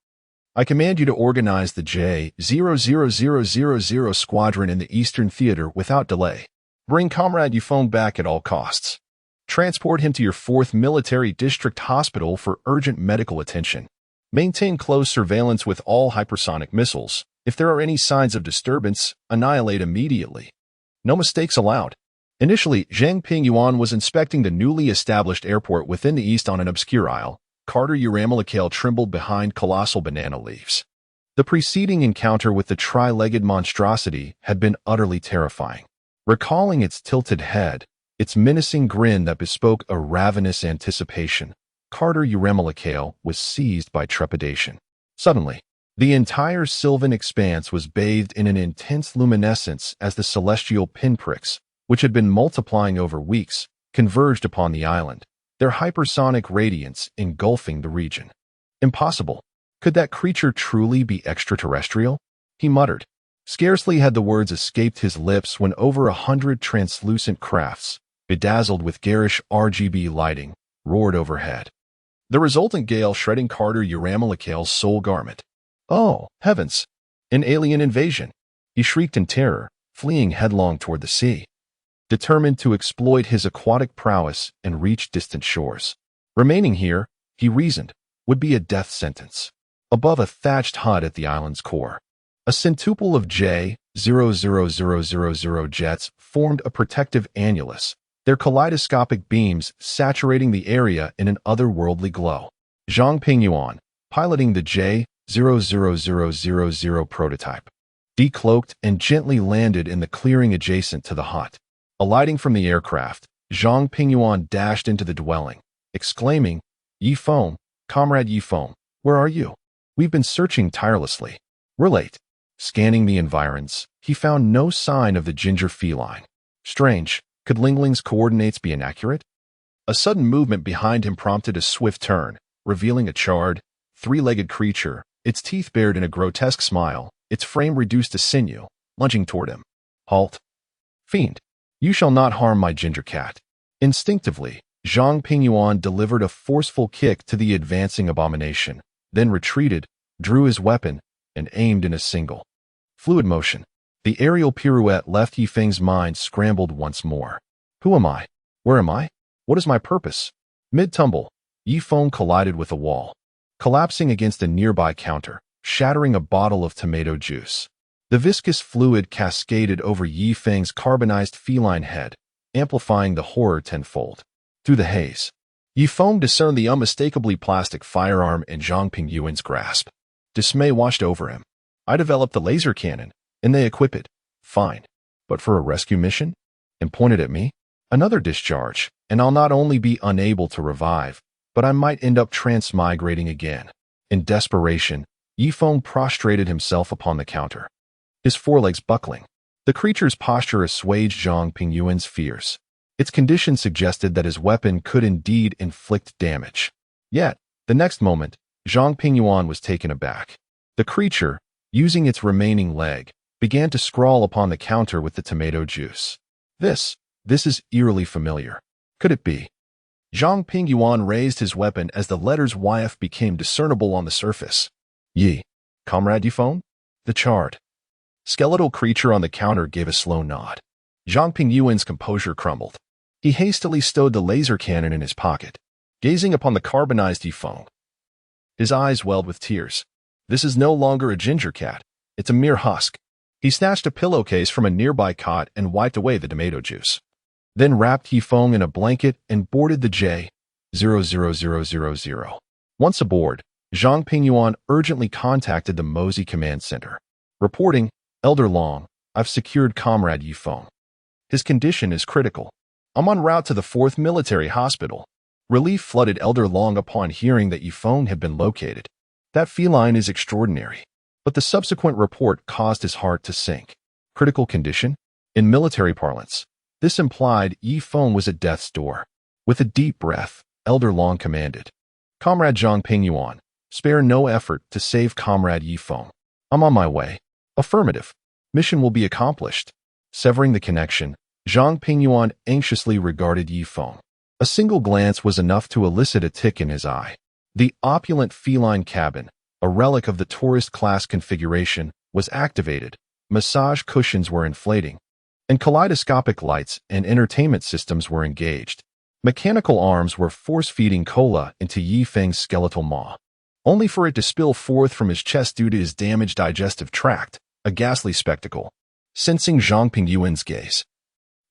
I command you to organize the J-00000 squadron in the Eastern Theater without delay. Bring Comrade Yi Feng back at all costs. Transport him to your 4th Military District Hospital for urgent medical attention. Maintain close surveillance with all hypersonic missiles. If there are any signs of disturbance, annihilate immediately. No mistakes allowed. Initially, Zhang Pingyuan was inspecting the newly established airport within the east on an obscure isle. Carter Uramalakale trembled behind colossal banana leaves. The preceding encounter with the tri-legged monstrosity had been utterly terrifying. Recalling its tilted head, its menacing grin that bespoke a ravenous anticipation, Carter Uramalakale was seized by trepidation. Suddenly, the entire sylvan expanse was bathed in an intense luminescence as the celestial pinpricks, which had been multiplying over weeks, converged upon the island, their hypersonic radiance engulfing the region. Impossible. Could that creature truly be extraterrestrial? He muttered. Scarcely had the words escaped his lips when over 100 translucent crafts, bedazzled with garish RGB lighting, roared overhead. The resultant gale shredding Carter Uramalakale's soul garment. Oh, heavens! An alien invasion! He shrieked in terror, fleeing headlong toward the sea, determined to exploit his aquatic prowess and reach distant shores. Remaining here, he reasoned, would be a death sentence. Above a thatched hut at the island's core, a centuple of J-00000 jets formed a protective annulus, their kaleidoscopic beams saturating the area in an otherworldly glow. Zhang Pingyuan, piloting the J-00000 prototype, decloaked and gently landed in the clearing adjacent to the hut. Alighting from the aircraft, Zhang Pingyuan dashed into the dwelling, exclaiming, "Yi Feng, Comrade Yi Feng, where are you? We've been searching tirelessly. We're late." Scanning the environs, he found no sign of the ginger feline. Strange, could Ling Ling's coordinates be inaccurate? A sudden movement behind him prompted a swift turn, revealing a charred, three-legged creature, its teeth bared in a grotesque smile, its frame reduced to sinew, lunging toward him. "Halt! Fiend! You shall not harm my ginger cat." Instinctively, Zhang Pingyuan delivered a forceful kick to the advancing abomination, then retreated, drew his weapon, and aimed in a single, fluid motion. The aerial pirouette left Yi Feng's mind scrambled once more. Who am I? Where am I? What is my purpose? Mid-tumble, Yi Feng collided with a wall, collapsing against a nearby counter, shattering a bottle of tomato juice. The viscous fluid cascaded over Yi Feng's carbonized feline head, amplifying the horror tenfold. Through the haze, Yi Feng discerned the unmistakably plastic firearm in Zhang Pingyuan's grasp. Dismay washed over him. "I developed the laser cannon, and they equip it. Fine. But for a rescue mission?" And pointed at me. "Another discharge, and I'll not only be unable to revive, but I might end up transmigrating again." In desperation, Yi Feng prostrated himself upon the counter, his forelegs buckling. The creature's posture assuaged Zhang Pingyuan's fears. Its condition suggested that his weapon could indeed inflict damage. Yet, the next moment, Zhang Pingyuan was taken aback. The creature, using its remaining leg, began to scrawl upon the counter with the tomato juice. This is eerily familiar. Could it be? Zhang Pingyuan raised his weapon as the letters YF became discernible on the surface. "Yi, Comrade Yi Feng?" The charred, skeletal creature on the counter gave a slow nod. Zhang Pingyuan's composure crumbled. He hastily stowed the laser cannon in his pocket, gazing upon the carbonized Yi Feng. His eyes welled with tears. This is no longer a ginger cat. It's a mere husk. He snatched a pillowcase from a nearby cot and wiped away the tomato juice. Then wrapped Yi Feng in a blanket and boarded the J-00000. Once aboard, Zhang Pingyuan urgently contacted the Mosey Command Center, reporting, "Elder Long, I've secured Comrade Yi Feng. His condition is critical. I'm en route to the 4th Military Hospital." Relief flooded Elder Long upon hearing that Yi Feng had been located. That feline is extraordinary. But the subsequent report caused his heart to sink. Critical condition? In military parlance, this implied Yi Feng was at death's door. With a deep breath, Elder Long commanded, "Comrade Zhang Pingyuan, spare no effort to save Comrade Yi Feng. I'm on my way." "Affirmative. Mission will be accomplished." Severing the connection, Zhang Pingyuan anxiously regarded Yi Feng. A single glance was enough to elicit a tick in his eye. The opulent feline cabin, a relic of the tourist-class configuration, was activated, massage cushions were inflating, and kaleidoscopic lights and entertainment systems were engaged. Mechanical arms were force-feeding cola into Yi Feng's skeletal maw, only for it to spill forth from his chest due to his damaged digestive tract, a ghastly spectacle. Sensing Zhang Pingyuan's gaze,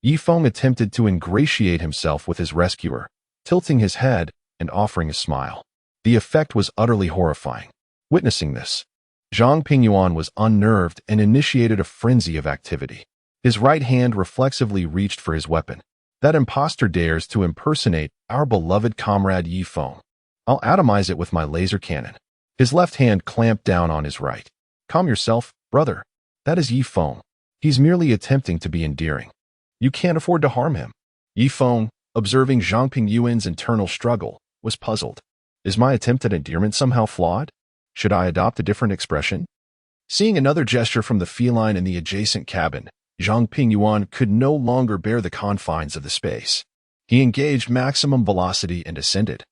Yi Feng attempted to ingratiate himself with his rescuer, tilting his head and offering a smile. The effect was utterly horrifying. Witnessing this, Zhang Pingyuan was unnerved and initiated a frenzy of activity. His right hand reflexively reached for his weapon. That impostor dares to impersonate our beloved comrade Yi Feng. I'll atomize it with my laser cannon. His left hand clamped down on his right. Calm yourself, brother. That is Yi Feng. He's merely attempting to be endearing. You can't afford to harm him. Yi Feng, observing Zhang Pingyuan's internal struggle, was puzzled. Is my attempt at endearment somehow flawed? Should I adopt a different expression? Seeing another gesture from the feline in the adjacent cabin, Zhang Pingyuan could no longer bear the confines of the space. He engaged maximum velocity and ascended,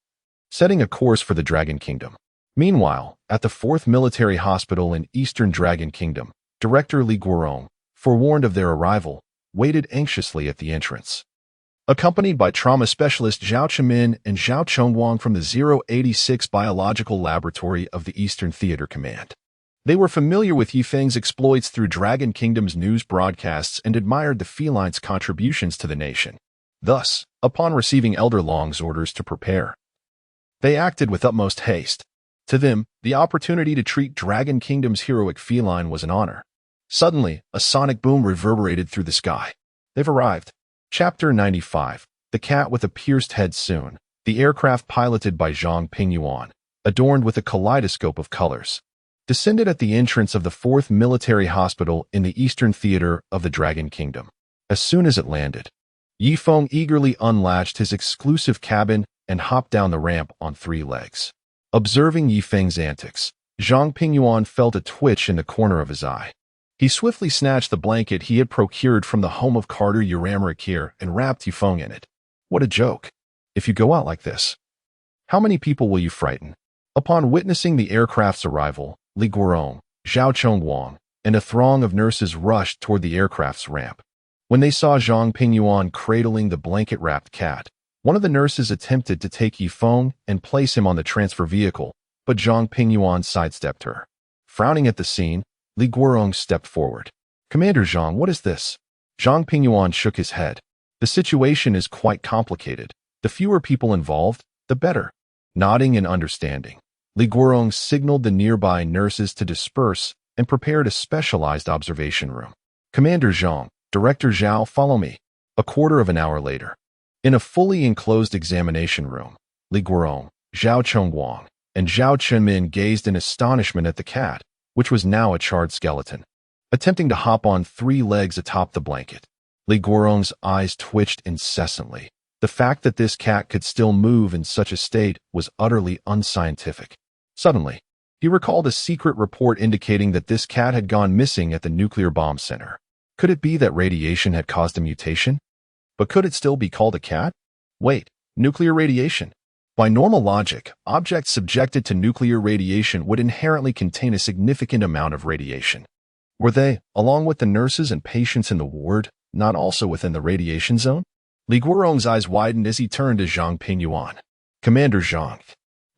setting a course for the Dragon Kingdom. Meanwhile, at the 4th Military Hospital in Eastern Dragon Kingdom, Director Li Guorong, forewarned of their arrival, waited anxiously at the entrance. Accompanied by trauma specialist Zhao Chemin and Zhao Chongwang from the 086 Biological Laboratory of the Eastern Theater Command. They were familiar with Yi Feng's exploits through Dragon Kingdom's news broadcasts and admired the feline's contributions to the nation. Thus, upon receiving Elder Long's orders to prepare, they acted with utmost haste. To them, the opportunity to treat Dragon Kingdom's heroic feline was an honor. Suddenly, a sonic boom reverberated through the sky. They've arrived. Chapter 95. The Cat with a Pierced Head. Soon, the aircraft piloted by Zhang Pingyuan, adorned with a kaleidoscope of colors, descended at the entrance of the 4th Military Hospital in the Eastern Theater of the Dragon Kingdom. As soon as it landed, Feng eagerly unlatched his exclusive cabin and hopped down the ramp on 3 legs. Observing Feng's antics, Zhang Pingyuan felt a twitch in the corner of his eye. He swiftly snatched the blanket he had procured from the home of Carter Uramarikir and wrapped Feng in it. What a joke. If you go out like this, how many people will you frighten? Upon witnessing the aircraft's arrival, Li Guorong, Zhao Chongguang, and a throng of nurses rushed toward the aircraft's ramp. When they saw Zhang Pingyuan cradling the blanket-wrapped cat, one of the nurses attempted to take Feng and place him on the transfer vehicle, but Zhang Pingyuan sidestepped her. Frowning at the scene, Li Guorong stepped forward. "Commander Zhang, what is this?" Zhang Pingyuan shook his head. "The situation is quite complicated. The fewer people involved, the better." Nodding in understanding, Li Guorong signaled the nearby nurses to disperse and prepared a specialized observation room. "Commander Zhang, Director Zhao, follow me." A quarter of an hour later, in a fully enclosed examination room, Li Guorong, Zhao Chongguang, and Zhao Chenmin gazed in astonishment at the cat, which was now a charred skeleton, attempting to hop on 3 legs atop the blanket. Li Guorong's eyes twitched incessantly. The fact that this cat could still move in such a state was utterly unscientific. Suddenly, he recalled a secret report indicating that this cat had gone missing at the nuclear bomb center. Could it be that radiation had caused a mutation? But could it still be called a cat? Wait, nuclear radiation. By normal logic, objects subjected to nuclear radiation would inherently contain a significant amount of radiation. Were they, along with the nurses and patients in the ward, not also within the radiation zone? Li Guorong's eyes widened as he turned to Zhang Pingyuan. "Commander Zhang,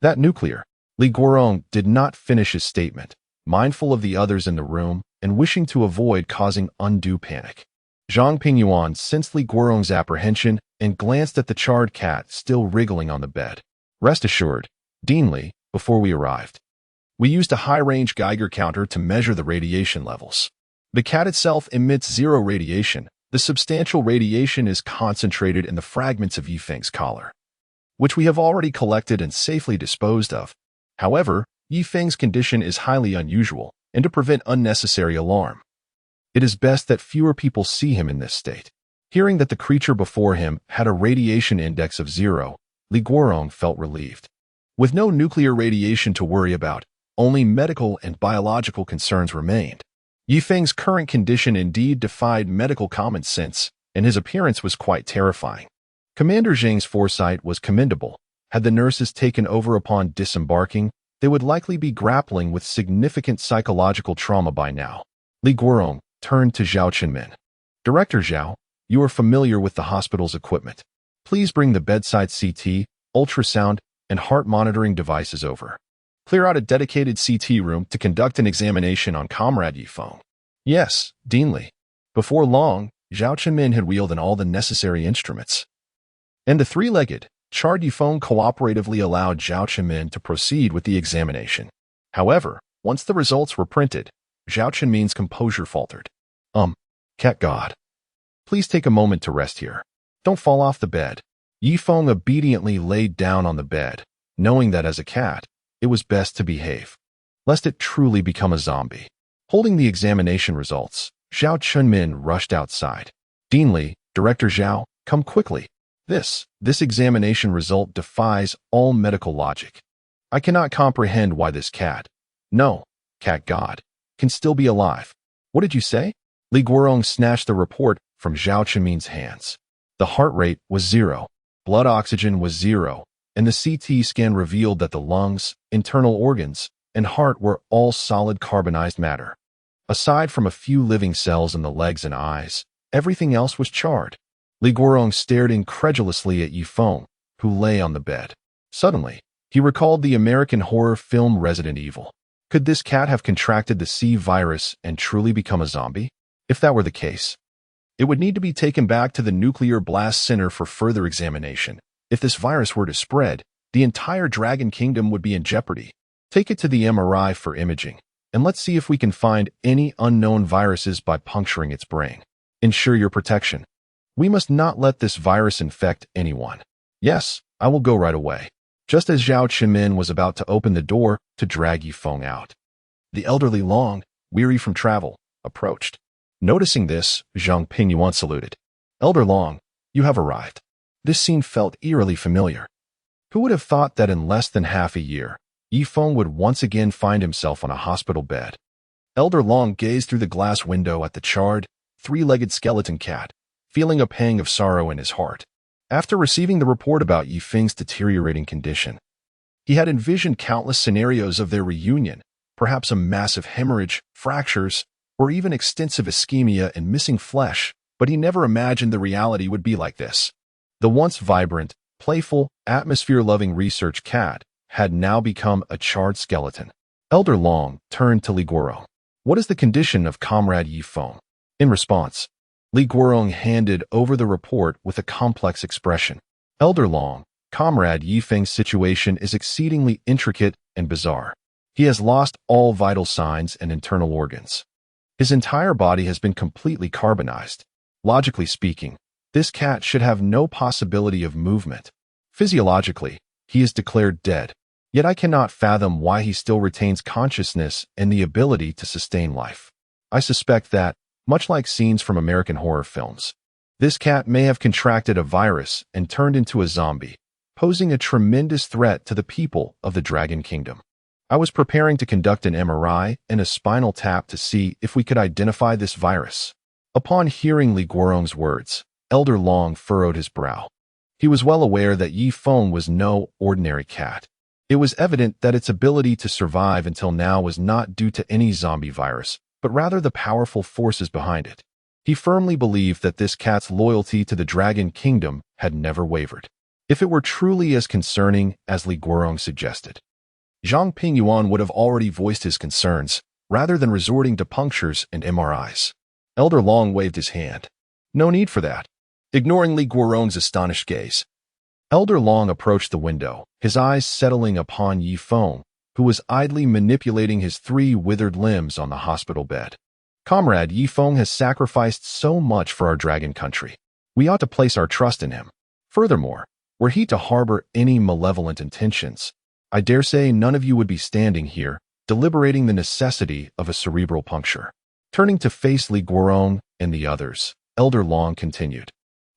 that nuclear..." Li Guorong did not finish his statement, mindful of the others in the room and wishing to avoid causing undue panic. Zhang Pingyuan sensed Li Guorong's apprehension and glanced at the charred cat still wriggling on the bed. "Rest assured, Dean Li, before we arrived, we used a high-range Geiger counter to measure the radiation levels. The cat itself emits 0 radiation. The substantial radiation is concentrated in the fragments of Feng's collar, which we have already collected and safely disposed of. However, Feng's condition is highly unusual, and to prevent unnecessary alarm, it is best that fewer people see him in this state." Hearing that the creature before him had a radiation index of 0, Li Guorong felt relieved. With no nuclear radiation to worry about, only medical and biological concerns remained. Feng's current condition indeed defied medical common sense, and his appearance was quite terrifying. Commander Zhang's foresight was commendable. Had the nurses taken over upon disembarking, they would likely be grappling with significant psychological trauma by now. Li Guorong turned to Zhao Chenmin. "Director Zhao, you are familiar with the hospital's equipment. Please bring the bedside CT, ultrasound, and heart monitoring devices over. Clear out a dedicated CT room to conduct an examination on Comrade Feng." "Yes, Dean Li." Before long, Zhao Chenmin had wheeled in all the necessary instruments, and the 3-legged, charred Feng cooperatively allowed Zhao Chenmin to proceed with the examination. However, once the results were printed, Zhao Chenmin's composure faltered. Cat God, please take a moment to rest here. Don't fall off the bed." Feng obediently laid down on the bed, knowing that as a cat, it was best to behave, lest it truly become a zombie. Holding the examination results, Zhao Chenmin rushed outside. "Dean Li, Director Zhao, come quickly. This examination result defies all medical logic. I cannot comprehend why this cat, no, cat God, can still be alive." "What did you say?" Li Guorong snatched the report from Zhao Chenmin's hands. The heart rate was 0, blood oxygen was 0, and the CT scan revealed that the lungs, internal organs, and heart were all solid carbonized matter. Aside from a few living cells in the legs and eyes, everything else was charred. Li Guorong stared incredulously at Feng, who lay on the bed. Suddenly, he recalled the American horror film Resident Evil. Could this cat have contracted the C virus and truly become a zombie? If that were the case, it would need to be taken back to the Nuclear Blast Center for further examination. If this virus were to spread, the entire Dragon Kingdom would be in jeopardy. Take it to the MRI for imaging. and let's see if we can find any unknown viruses by puncturing its brain. Ensure your protection. We must not let this virus infect anyone. Yes, I will go right away. Just as Zhao Qimin was about to open the door to drag Feng out, the elderly Long, weary from travel, approached. Noticing this, Zhang Pingyuan saluted. Elder Long, you have arrived. This scene felt eerily familiar. Who would have thought that in less than half a year, Feng would once again find himself on a hospital bed? Elder Long gazed through the glass window at the charred, three-legged skeleton cat, feeling a pang of sorrow in his heart. After receiving the report about Feng's deteriorating condition, he had envisioned countless scenarios of their reunion, perhaps a massive hemorrhage, fractures, or even extensive ischemia and missing flesh, but he never imagined the reality would be like this. The once vibrant, playful, atmosphere-loving research cat had now become a charred skeleton. Elder Long turned to Li Guorong. What is the condition of Comrade Feng? In response, Li Guorong handed over the report with a complex expression. Elder Long, Comrade Feng's situation is exceedingly intricate and bizarre. He has lost all vital signs and internal organs. His entire body has been completely carbonized. Logically speaking, this cat should have no possibility of movement. Physiologically, he is declared dead. Yet I cannot fathom why he still retains consciousness and the ability to sustain life. I suspect that, much like scenes from American horror films, this cat may have contracted a virus and turned into a zombie, posing a tremendous threat to the people of the Dragon Kingdom. I was preparing to conduct an MRI and a spinal tap to see if we could identify this virus. Upon hearing Li Guorong's words, Elder Long furrowed his brow. He was well aware that Feng was no ordinary cat. It was evident that its ability to survive until now was not due to any zombie virus, but rather the powerful forces behind it. He firmly believed that this cat's loyalty to the Dragon Kingdom had never wavered. If it were truly as concerning as Li Guorong suggested, Zhang Pingyuan would have already voiced his concerns, rather than resorting to punctures and MRIs. Elder Long waved his hand. No need for that. Ignoring Li Guorong's astonished gaze, Elder Long approached the window, his eyes settling upon Feng, who was idly manipulating his three withered limbs on the hospital bed. Comrade Feng has sacrificed so much for our dragon country. We ought to place our trust in him. Furthermore, were he to harbor any malevolent intentions, I dare say none of you would be standing here, deliberating the necessity of a cerebral puncture. Turning to face Li Guorong and the others, Elder Long continued.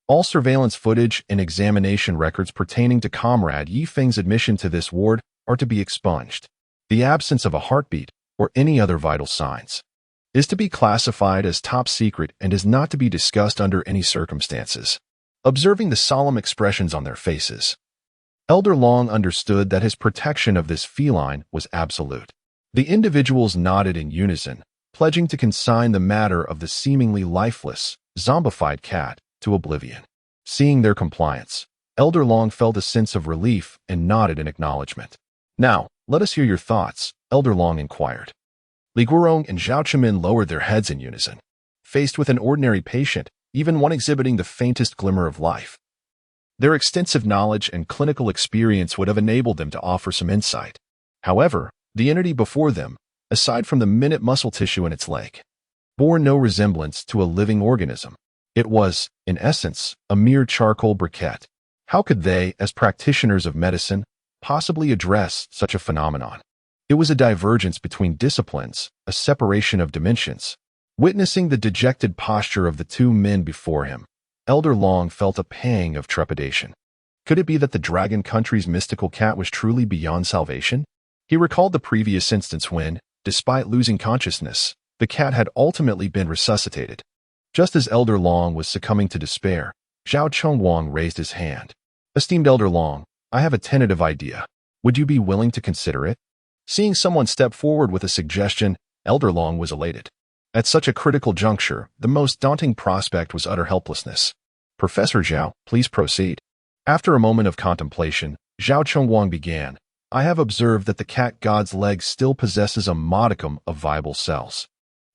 All surveillance footage and examination records pertaining to Comrade Feng's admission to this ward are to be expunged. The absence of a heartbeat or any other vital signs is to be classified as top secret and is not to be discussed under any circumstances. Observing the solemn expressions on their faces, Elder Long understood that his protection of this feline was absolute. The individuals nodded in unison, pledging to consign the matter of the seemingly lifeless, zombified cat to oblivion. Seeing their compliance, Elder Long felt a sense of relief and nodded in acknowledgement. Now, let us hear your thoughts, Elder Long inquired. Li Guorong and Zhao Qimin lowered their heads in unison. Faced with an ordinary patient, even one exhibiting the faintest glimmer of life, their extensive knowledge and clinical experience would have enabled them to offer some insight. However, the entity before them, aside from the minute muscle tissue in its leg, bore no resemblance to a living organism. It was, in essence, a mere charcoal briquette. How could they, as practitioners of medicine, possibly address such a phenomenon? It was a divergence between disciplines, a separation of dimensions. Witnessing the dejected posture of the two men before him, Elder Long felt a pang of trepidation. Could it be that the dragon country's mystical cat was truly beyond salvation? He recalled the previous instance when, despite losing consciousness, the cat had ultimately been resuscitated. Just as Elder Long was succumbing to despair, Zhao Chongwang raised his hand. Esteemed Elder Long, I have a tentative idea. Would you be willing to consider it? Seeing someone step forward with a suggestion, Elder Long was elated. At such a critical juncture, the most daunting prospect was utter helplessness. Professor Zhao, please proceed. After a moment of contemplation, Zhao Chongwang began. I have observed that the cat god's leg still possesses a modicum of viable cells.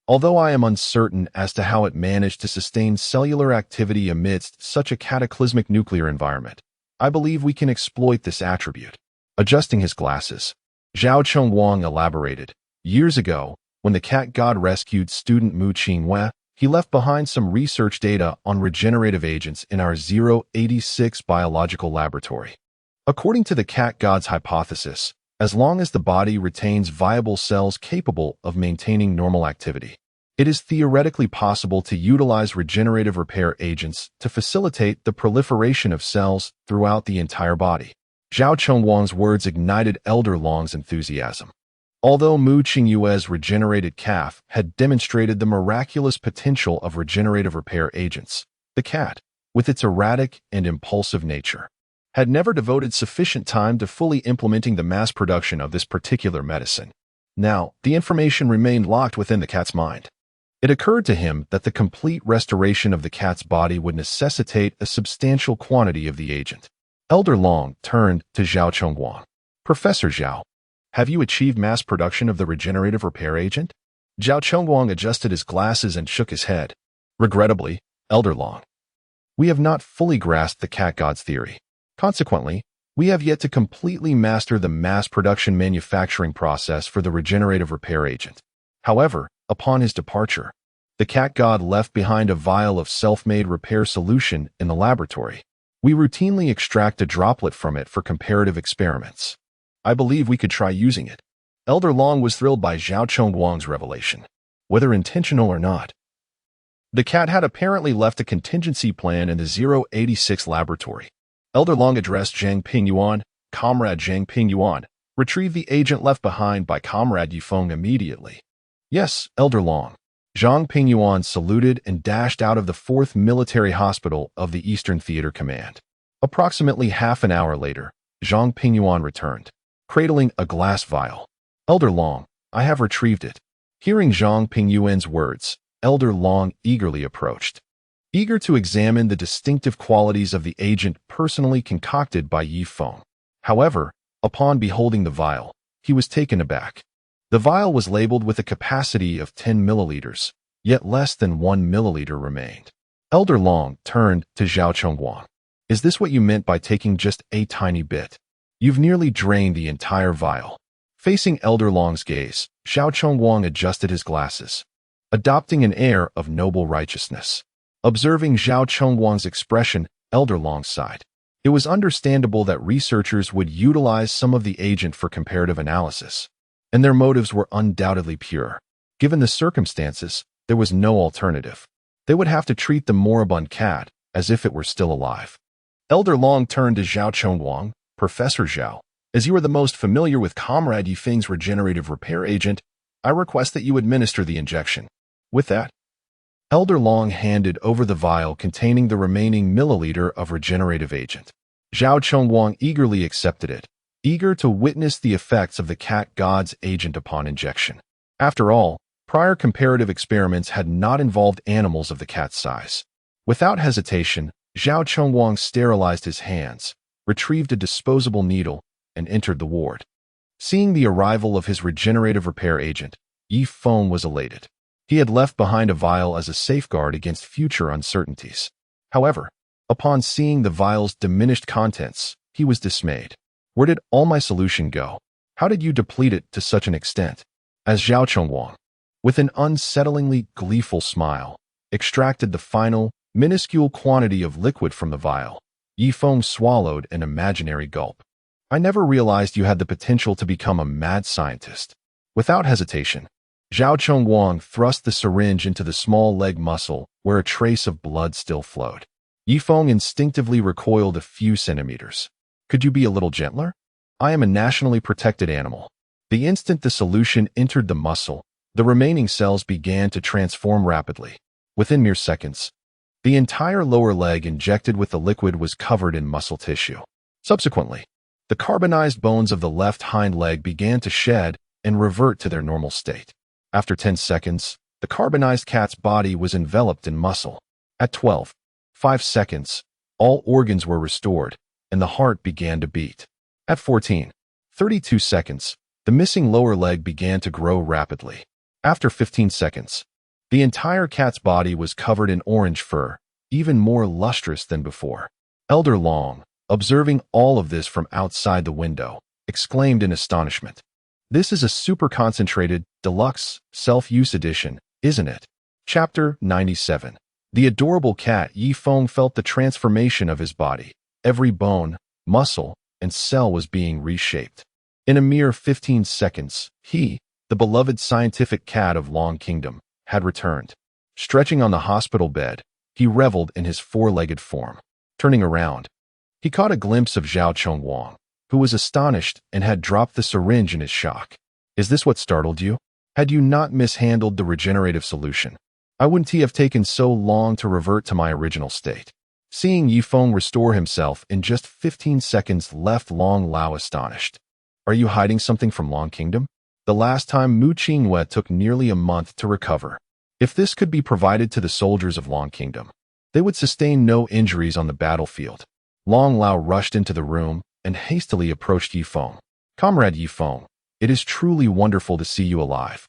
Although I am uncertain as to how it managed to sustain cellular activity amidst such a cataclysmic nuclear environment, I believe we can exploit this attribute. Adjusting his glasses, Zhao Chongwang elaborated. Years ago, When the cat god rescued student Mu Qinghua, he left behind some research data on regenerative agents in our 086 biological laboratory. According to the cat god's hypothesis, as long as the body retains viable cells capable of maintaining normal activity, it is theoretically possible to utilize regenerative repair agents to facilitate the proliferation of cells throughout the entire body. Zhao Chengwang's words ignited Elder Long's enthusiasm. Although Mu Qinghua's regenerated calf had demonstrated the miraculous potential of regenerative repair agents, the cat, with its erratic and impulsive nature, had never devoted sufficient time to fully implementing the mass production of this particular medicine. Now, the information remained locked within the cat's mind. It occurred to him that the complete restoration of the cat's body would necessitate a substantial quantity of the agent. Elder Long turned to Zhao Chengwang. Professor Zhao, have you achieved mass production of the regenerative repair agent? Zhao Chengwang adjusted his glasses and shook his head. Regrettably, Elder Long, we have not fully grasped the cat god's theory. Consequently, we have yet to completely master the mass production manufacturing process for the regenerative repair agent. However, upon his departure, the cat god left behind a vial of self-made repair solution in the laboratory. We routinely extract a droplet from it for comparative experiments. I believe we could try using it. Elder Long was thrilled by Zhao Chengwang's revelation, whether intentional or not. The cat had apparently left a contingency plan in the 086 laboratory. Elder Long addressed Zhang Pingyuan. Comrade Zhang Pingyuan, retrieve the agent left behind by Comrade Feng immediately. Yes, Elder Long. Zhang Pingyuan saluted and dashed out of the 4th Military Hospital of the Eastern Theater Command. Approximately half an hour later, Zhang Pingyuan returned, cradling a glass vial. Elder Long, I have retrieved it. Hearing Zhang Pingyuan's words, Elder Long eagerly approached, eager to examine the distinctive qualities of the agent personally concocted by Feng. However, upon beholding the vial, he was taken aback. The vial was labeled with a capacity of 10 milliliters, yet less than 1 milliliter remained. Elder Long turned to Zhao Chengwang. Is this what you meant by taking just a tiny bit? You've nearly drained the entire vial. Facing Elder Long's gaze, Zhao Chengwang adjusted his glasses, adopting an air of noble righteousness. Observing Zhao Chengwang's expression, Elder Long sighed. It was understandable that researchers would utilize some of the agent for comparative analysis, and their motives were undoubtedly pure. Given the circumstances, there was no alternative. They would have to treat the moribund cat as if it were still alive. Elder Long turned to Zhao Chengwang. Professor Zhao, as you are the most familiar with Comrade Feng's regenerative repair agent, I request that you administer the injection. With that, Elder Long handed over the vial containing the remaining milliliter of regenerative agent. Zhao Chengwang eagerly accepted it, eager to witness the effects of the cat god's agent upon injection. After all, prior comparative experiments had not involved animals of the cat's size. Without hesitation, Zhao Chengwang sterilized his hands, retrieved a disposable needle, and entered the ward. Seeing the arrival of his regenerative repair agent, Feng was elated. He had left behind a vial as a safeguard against future uncertainties. However, upon seeing the vial's diminished contents, he was dismayed. Where did all my solution go? How did you deplete it to such an extent? As Zhao Chengwang, with an unsettlingly gleeful smile, extracted the final, minuscule quantity of liquid from the vial, Feng swallowed an imaginary gulp. I never realized you had the potential to become a mad scientist. Without hesitation, Zhao Chengwang thrust the syringe into the small leg muscle where a trace of blood still flowed. Feng instinctively recoiled a few centimeters. Could you be a little gentler? I am a nationally protected animal. The instant the solution entered the muscle, the remaining cells began to transform rapidly. Within mere seconds, the entire lower leg injected with the liquid was covered in muscle tissue. Subsequently, the carbonized bones of the left hind leg began to shed and revert to their normal state. After 10 seconds, the carbonized cat's body was enveloped in muscle. At 5 seconds, all organs were restored, and the heart began to beat. At 32 seconds, the missing lower leg began to grow rapidly. After 15 seconds, the entire cat's body was covered in orange fur, even more lustrous than before. Elder Long, observing all of this from outside the window, exclaimed in astonishment. This is a super concentrated, deluxe, self-use edition, isn't it? Chapter 97. The adorable cat Yi Feng felt the transformation of his body. Every bone, muscle, and cell was being reshaped. In a mere 15 seconds, he, the beloved scientific cat of Long Kingdom, had returned. Stretching on the hospital bed, he reveled in his four-legged form. Turning around, he caught a glimpse of Zhao Chongwang, who was astonished and had dropped the syringe in his shock. Is this what startled you? Had you not mishandled the regenerative solution, I wouldn't have taken so long to revert to my original state. Seeing Yi Feng restore himself in just 15 seconds left Long Lao astonished. Are you hiding something from Long Kingdom? The last time Mu Qingyue took nearly a month to recover. If this could be provided to the soldiers of Long Kingdom, they would sustain no injuries on the battlefield. Long Lao rushed into the room and hastily approached Yi Feng. Comrade Yi Feng, it is truly wonderful to see you alive.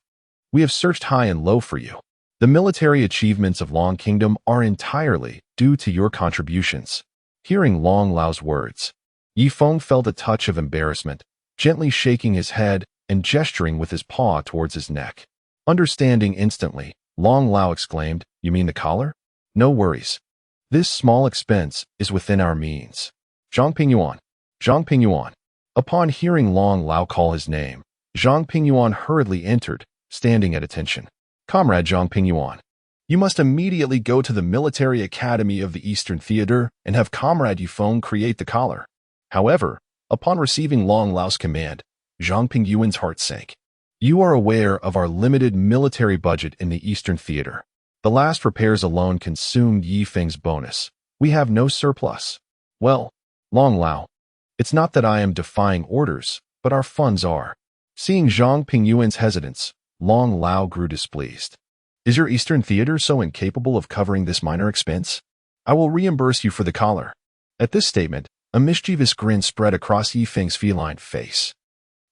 We have searched high and low for you. The military achievements of Long Kingdom are entirely due to your contributions. Hearing Long Lao's words, Yi Feng felt a touch of embarrassment, gently shaking his head and gesturing with his paw towards his neck. Understanding instantly, Long Lao exclaimed, "You mean the collar? No worries. This small expense is within our means." Zhang Pingyuan. Zhang Pingyuan. Upon hearing Long Lao call his name, Zhang Pingyuan hurriedly entered, standing at attention. Comrade Zhang Pingyuan, you must immediately go to the Military Academy of the Eastern Theater and have Comrade Yi Feng create the collar. However, upon receiving Long Lao's command, Zhang Pingyuan's heart sank. You are aware of our limited military budget in the Eastern Theater. The last repairs alone consumed Yi Feng's bonus. We have no surplus. Well, Long Lao, it's not that I am defying orders, but our funds are. Seeing Zhang Pingyuan's hesitance, Long Lao grew displeased. Is your Eastern Theater so incapable of covering this minor expense? I will reimburse you for the collar. At this statement, a mischievous grin spread across Yi Feng's feline face.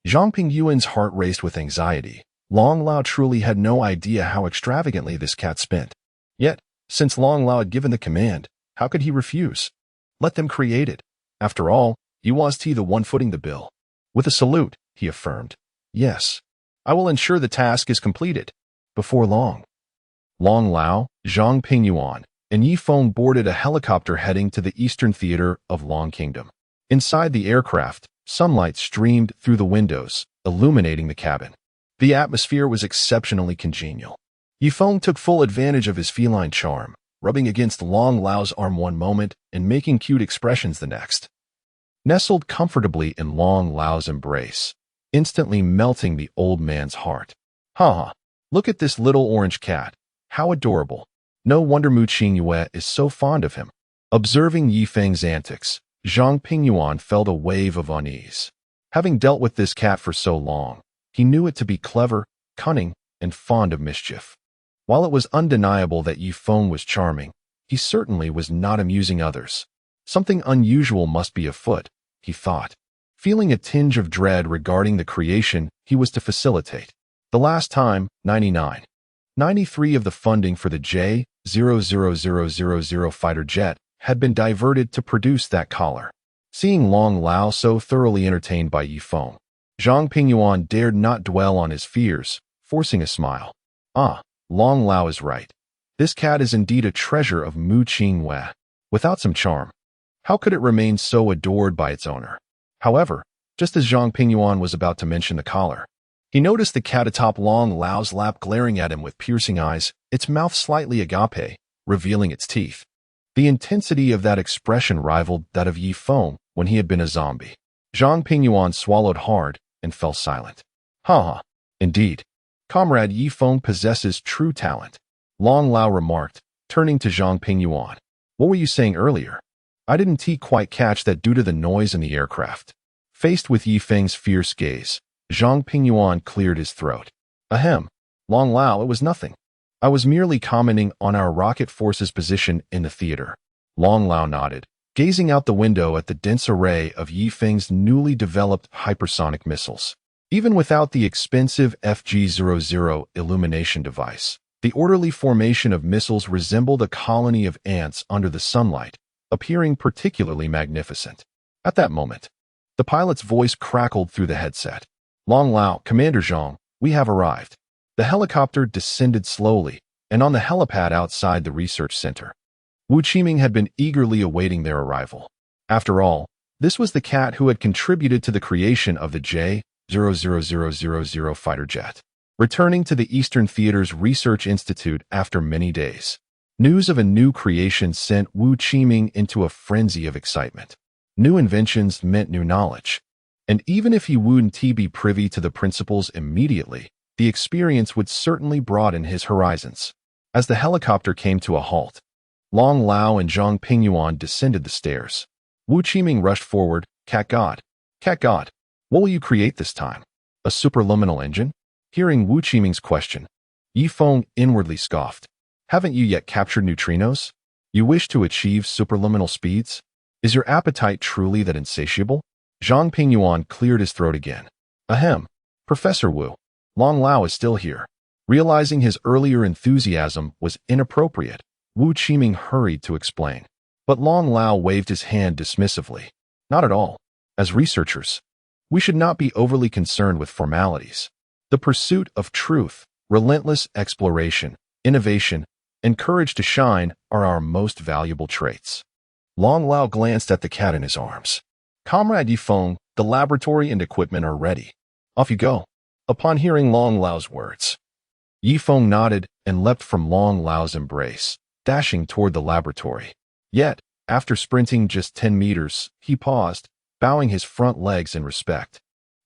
Zhang Pingyuan's heart raced with anxiety. Long Lao truly had no idea how extravagantly this cat spent. Yet, since Long Lao had given the command, how could he refuse? Let them create it. After all, he was the one footing the bill. With a salute, he affirmed, "Yes, I will ensure the task is completed before long." Long Lao, Zhang Pingyuan, and Yi Feng boarded a helicopter heading to the Eastern Theater of Long Kingdom. Inside the aircraft, sunlight streamed through the windows, illuminating the cabin. The atmosphere was exceptionally congenial. Yi Feng took full advantage of his feline charm, rubbing against Long Lao's arm one moment and making cute expressions the next. Nestled comfortably in Long Lao's embrace, instantly melting the old man's heart. Ha! Look at this little orange cat. How adorable. No wonder Mu Qingyue is so fond of him. Observing Yi Feng's antics, Zhang Pingyuan felt a wave of unease. Having dealt with this cat for so long, he knew it to be clever, cunning, and fond of mischief. While it was undeniable that Yi Feng was charming, he certainly was not amusing others. Something unusual must be afoot, he thought, feeling a tinge of dread regarding the creation he was to facilitate. The last time, 93 of the funding for the J-00000 fighter jet had been diverted to produce that collar. Seeing Long Lao so thoroughly entertained by Yi Feng, Zhang Pingyuan dared not dwell on his fears, forcing a smile. Ah, Long Lao is right. This cat is indeed a treasure of Mu Qingyue. Without some charm, how could it remain so adored by its owner? However, just as Zhang Pingyuan was about to mention the collar, he noticed the cat atop Long Lao's lap glaring at him with piercing eyes, its mouth slightly agape, revealing its teeth. The intensity of that expression rivaled that of Yi Feng when he had been a zombie. Zhang Pingyuan swallowed hard and fell silent. Ha! Indeed, Comrade Yi Feng possesses true talent, Long Lao remarked, turning to Zhang Pingyuan. What were you saying earlier? I didn't quite catch that due to the noise in the aircraft. Faced with Yi Feng's fierce gaze, Zhang Pingyuan cleared his throat. Ahem, Long Lao, it was nothing. I was merely commenting on our rocket force's position in the theater. Long Lao nodded, gazing out the window at the dense array of Yi Feng's newly developed hypersonic missiles. Even without the expensive FG-00 illumination device, the orderly formation of missiles resembled a colony of ants under the sunlight, appearing particularly magnificent. At that moment, the pilot's voice crackled through the headset. Long Lao, Commander Zhang, we have arrived. The helicopter descended slowly, and on the helipad outside the research center, Wu Qiming had been eagerly awaiting their arrival. After all, this was the cat who had contributed to the creation of the J-00000 fighter jet. Returning to the Eastern Theater's Research Institute after many days, news of a new creation sent Wu Qiming into a frenzy of excitement. New inventions meant new knowledge, and even if he wouldn't be privy to the principles immediately, the experience would certainly broaden his horizons. As the helicopter came to a halt, Long Lao and Zhang Pingyuan descended the stairs. Wu Qiming rushed forward. Cat God, what will you create this time? A superluminal engine? Hearing Wu Qiming's question, Yi Feng inwardly scoffed. Haven't you yet captured neutrinos? You wish to achieve superluminal speeds? Is your appetite truly that insatiable? Zhang Pingyuan cleared his throat again. Ahem, Professor Wu. Long Lao is still here. Realizing his earlier enthusiasm was inappropriate, Wu Qiming hurried to explain. But Long Lao waved his hand dismissively. Not at all. As researchers, we should not be overly concerned with formalities. The pursuit of truth, relentless exploration, innovation, and courage to shine are our most valuable traits. Long Lao glanced at the cat in his arms. Comrade Yi Feng, the laboratory and equipment are ready. Off you go. Upon hearing Long Lao's words, Yi Feng nodded and leapt from Long Lao's embrace, dashing toward the laboratory. Yet, after sprinting just 10 meters, he paused, bowing his front legs in respect.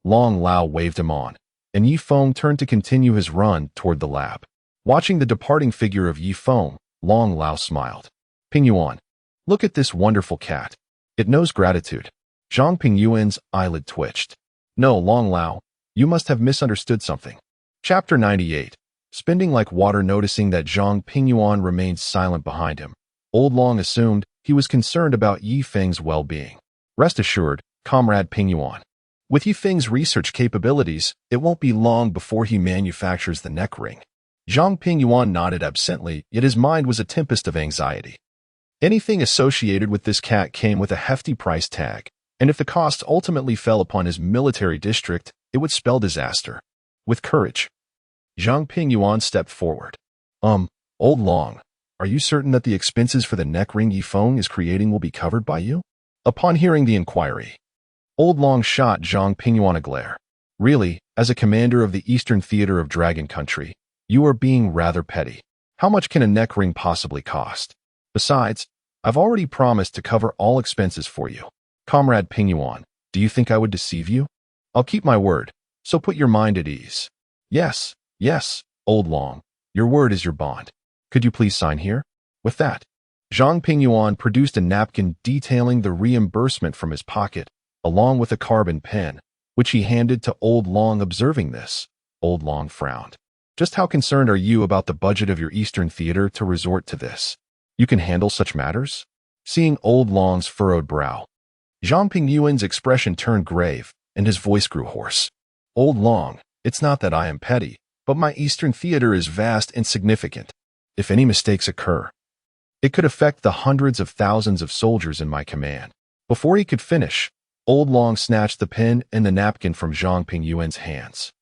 Long Lao waved him on, and Yi Feng turned to continue his run toward the lab. Watching the departing figure of Yi Feng, Long Lao smiled. Pingyuan, look at this wonderful cat. It knows gratitude. Zhang Pingyuan's eyelid twitched. No, Long Lao, you must have misunderstood something. Chapter 98. Spending like water. Noticing that Zhang Pingyuan remained silent behind him, Old Long assumed he was concerned about Yi Feng's well-being. Rest assured, Comrade Pingyuan. With Yi Feng's research capabilities, it won't be long before he manufactures the neck ring. Zhang Pingyuan nodded absently, yet his mind was a tempest of anxiety. Anything associated with this cat came with a hefty price tag, and if the cost ultimately fell upon his military district, it would spell disaster. With courage, Zhang Pingyuan stepped forward. Old Long, are you certain that the expenses for the neck ring Yi Feng is creating will be covered by you? Upon hearing the inquiry, Old Long shot Zhang Pingyuan a glare. Really, as a commander of the Eastern Theater of Dragon Country, you are being rather petty. How much can a neck ring possibly cost? Besides, I've already promised to cover all expenses for you. Comrade Pingyuan, do you think I would deceive you? I'll keep my word, so put your mind at ease. Yes, Old Long, your word is your bond. Could you please sign here? With that, Zhang Pingyuan produced a napkin detailing the reimbursement from his pocket, along with a carbon pen, which he handed to Old Long. Observing this, Old Long frowned. Just how concerned are you about the budget of your Eastern Theater to resort to this? You can handle such matters? Seeing Old Long's furrowed brow, Zhang Pingyuan's expression turned grave, and his voice grew hoarse. Old Long, it's not that I am petty, but my Eastern Theater is vast and significant. If any mistakes occur, it could affect the hundreds of thousands of soldiers in my command. Before he could finish, Old Long snatched the pen and the napkin from Zhang Pingyuan's hands.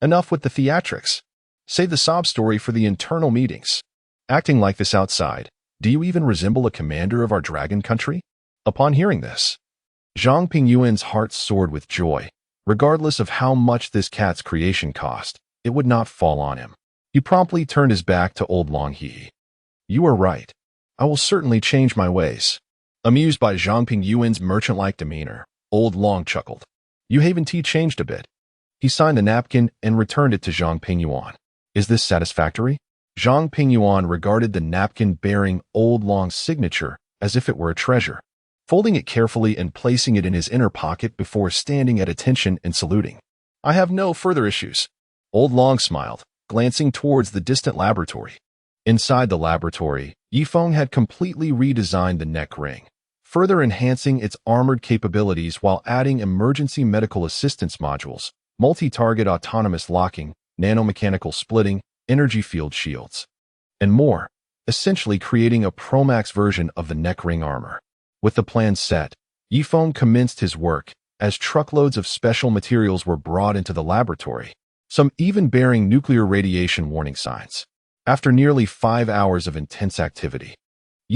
Enough with the theatrics. Save the sob story for the internal meetings. Acting like this outside, do you even resemble a commander of our dragon country? Upon hearing this, Zhang Pingyuan's heart soared with joy. Regardless of how much this cat's creation cost, it would not fall on him. He promptly turned his back to Old Long. You are right. I will certainly change my ways. Amused by Zhang Pingyuan's merchant-like demeanor, Old Long chuckled. You haven't changed a bit. He signed the napkin and returned it to Zhang Pingyuan. Is this satisfactory? Zhang Pingyuan regarded the napkin bearing Old Long's signature as if it were a treasure, folding it carefully and placing it in his inner pocket before standing at attention and saluting. I have no further issues. Old Long smiled, glancing towards the distant laboratory. Inside the laboratory, Yi Feng had completely redesigned the neck ring, further enhancing its armored capabilities while adding emergency medical assistance modules, multi-target autonomous locking, nanomechanical splitting, energy field shields, and more, essentially creating a Pro-Max version of the neck ring armor. With the plan set, Yi Feng commenced his work. as truckloads of special materials were brought into the laboratory, some even bearing nuclear radiation warning signs. After nearly 5 hours of intense activity,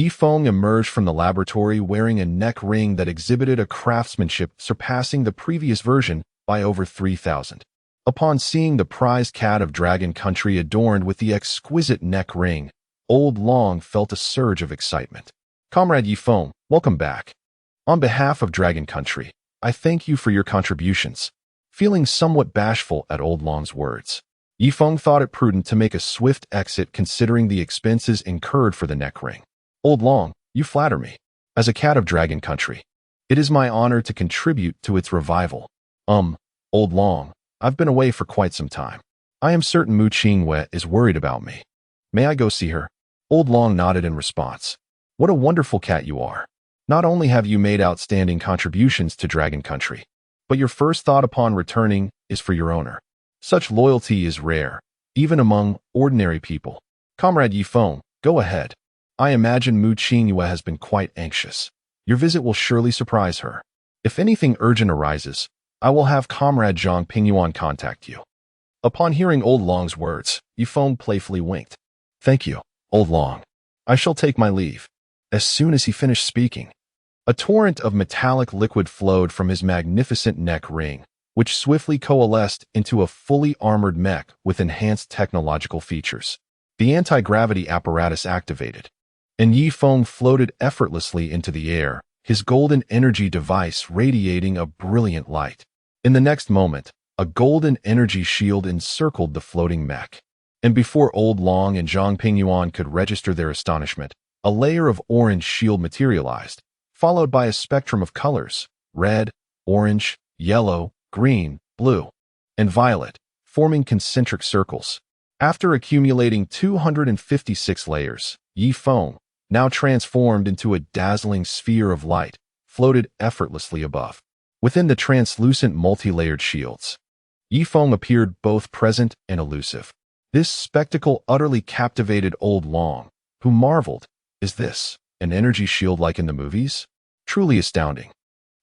Feng emerged from the laboratory wearing a neck ring that exhibited a craftsmanship surpassing the previous version by over 3,000. Upon seeing the prized cat of Dragon Country adorned with the exquisite neck ring, Old Long felt a surge of excitement. "Comrade Feng, welcome back. On behalf of Dragon Country, I thank you for your contributions." Feeling somewhat bashful at Old Long's words, Feng thought it prudent to make a swift exit considering the expenses incurred for the neck ring. "Old Long, you flatter me. As a cat of Dragon Country, it is my honor to contribute to its revival." Old Long, I've been away for quite some time. I am certain Mu Qingwei is worried about me. May I go see her?" Old Long nodded in response. "What a wonderful cat you are. Not only have you made outstanding contributions to Dragon Country, but your first thought upon returning is for your owner. Such loyalty is rare, even among ordinary people. Comrade Feng, go ahead. I imagine Mu Qingwei has been quite anxious. Your visit will surely surprise her. If anything urgent arises, I will have Comrade Zhang Pingyuan contact you." Upon hearing Old Long's words, Feng playfully winked. "Thank you, Old Long. I shall take my leave." As soon as he finished speaking, a torrent of metallic liquid flowed from his magnificent neck ring, which swiftly coalesced into a fully armored mech with enhanced technological features. The anti-gravity apparatus activated, and Feng floated effortlessly into the air, his golden energy device radiating a brilliant light. In the next moment, a golden energy shield encircled the floating mech. And before Old Long and Zhang Pingyuan could register their astonishment, a layer of orange shield materialized, followed by a spectrum of colors: red, orange, yellow, green, blue, and violet, forming concentric circles. After accumulating 256 layers, Feng, now transformed into a dazzling sphere of light, floated effortlessly above. Within the translucent multi-layered shields, Feng appeared both present and elusive. This spectacle utterly captivated Old Long, who marveled, "Is this an energy shield like in the movies? Truly astounding."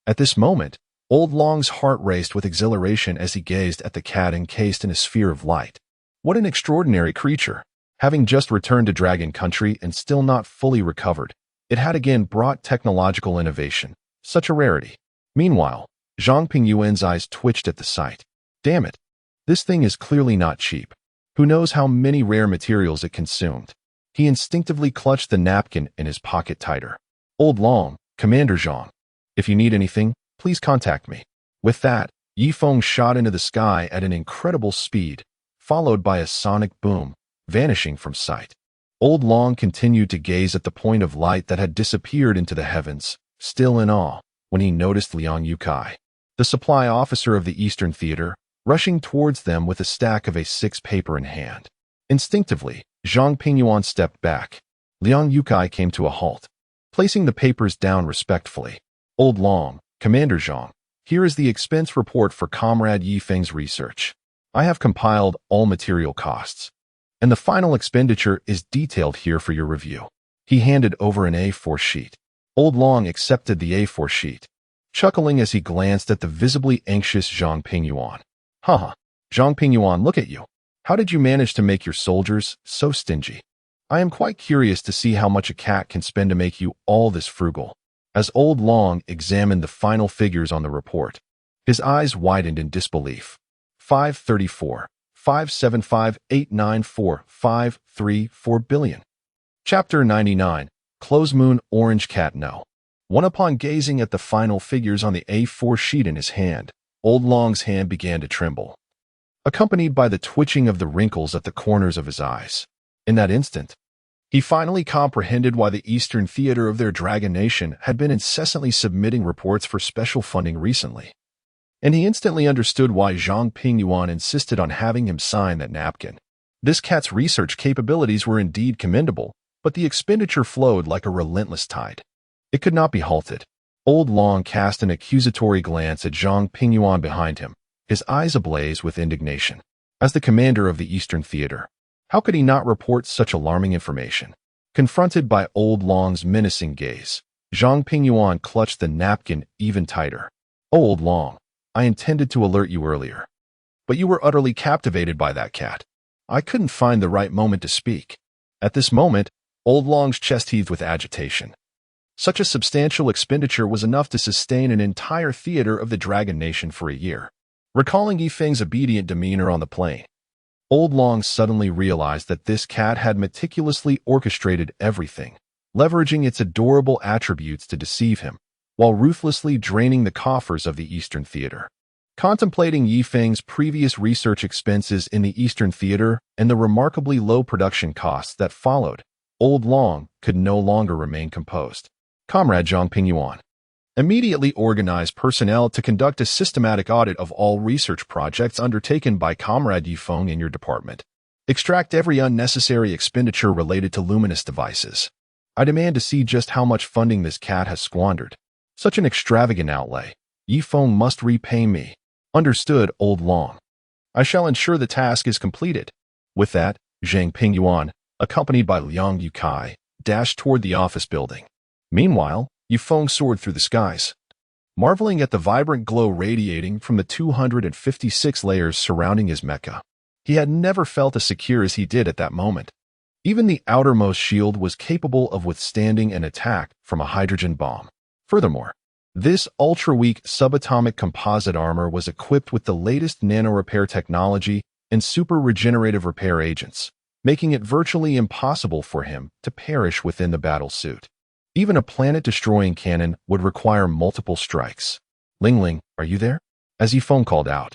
At this moment, Old Long's heart raced with exhilaration as he gazed at the cat encased in a sphere of light. What an extraordinary creature! Having just returned to Dragon Country and still not fully recovered, it had again brought technological innovation, such a rarity. Meanwhile, Zhang Pingyuan's eyes twitched at the sight. Damn it! This thing is clearly not cheap. Who knows how many rare materials it consumed? He instinctively clutched the napkin in his pocket tighter. "Old Long, Commander Zhang. If you need anything, please contact me." With that, Feng shot into the sky at an incredible speed, followed by a sonic boom, vanishing from sight. Old Long continued to gaze at the point of light that had disappeared into the heavens, still in awe, when he noticed Liang Yukai, the supply officer of the Eastern Theater, rushing towards them with a stack of A6 paper in hand. Instinctively, Zhang Pingyuan stepped back. Liang Yukai came to a halt, placing the papers down respectfully. "Old Long, Commander Zhang, here is the expense report for Comrade Feng's research. I have compiled all material costs, and the final expenditure is detailed here for your review." He handed over an A4 sheet. Old Long accepted the A4 sheet, chuckling as he glanced at the visibly anxious Zhang Pingyuan. "Haha, Zhang Pingyuan, look at you. How did you manage to make your soldiers so stingy? I am quite curious to see how much a cat can spend to make you all this frugal." As Old Long examined the final figures on the report, his eyes widened in disbelief. 534, 575,894,534 billion. Chapter 99, Close Moon Orange Cat No. One. Upon gazing at the final figures on the A4 sheet in his hand, Old Long's hand began to tremble, accompanied by the twitching of the wrinkles at the corners of his eyes. In that instant, he finally comprehended why the Eastern Theater of their Dragon Nation had been incessantly submitting reports for special funding recently. And he instantly understood why Zhang Pingyuan insisted on having him sign that napkin. This cat's research capabilities were indeed commendable, but the expenditure flowed like a relentless tide. It could not be halted. Old Long cast an accusatory glance at Zhang Pingyuan behind him, his eyes ablaze with indignation. As the commander of the Eastern Theater, how could he not report such alarming information? Confronted by Old Long's menacing gaze, Zhang Pingyuan clutched the napkin even tighter. Oh, Old Long, I intended to alert you earlier. But you were utterly captivated by that cat. I couldn't find the right moment to speak. At this moment, Old Long's chest heaved with agitation. Such a substantial expenditure was enough to sustain an entire theater of the Dragon Nation for a year. Recalling Yi Feng's obedient demeanor on the plane, Old Long suddenly realized that this cat had meticulously orchestrated everything, leveraging its adorable attributes to deceive him, while ruthlessly draining the coffers of the Eastern Theater. Contemplating Yi Feng's previous research expenses in the Eastern Theater and the remarkably low production costs that followed, Old Long could no longer remain composed. Comrade Zhang Pingyuan, immediately organize personnel to conduct a systematic audit of all research projects undertaken by Comrade Yi Feng in your department. Extract every unnecessary expenditure related to luminous devices. I demand to see just how much funding this cat has squandered. Such an extravagant outlay. Yi Feng must repay me. Understood, Old Long. I shall ensure the task is completed. With that, Zhang Pingyuan, accompanied by Liang Yukai, dashed toward the office building. Meanwhile, Yi Feng soared through the skies, marveling at the vibrant glow radiating from the 256 layers surrounding his mecha. He had never felt as secure as he did at that moment. Even the outermost shield was capable of withstanding an attack from a hydrogen bomb. Furthermore, this ultra-weak subatomic composite armor was equipped with the latest nano-repair technology and super-regenerative repair agents, making it virtually impossible for him to perish within the battle suit. Even a planet-destroying cannon would require multiple strikes. Ling Ling, are you there? As Yi Feng called out,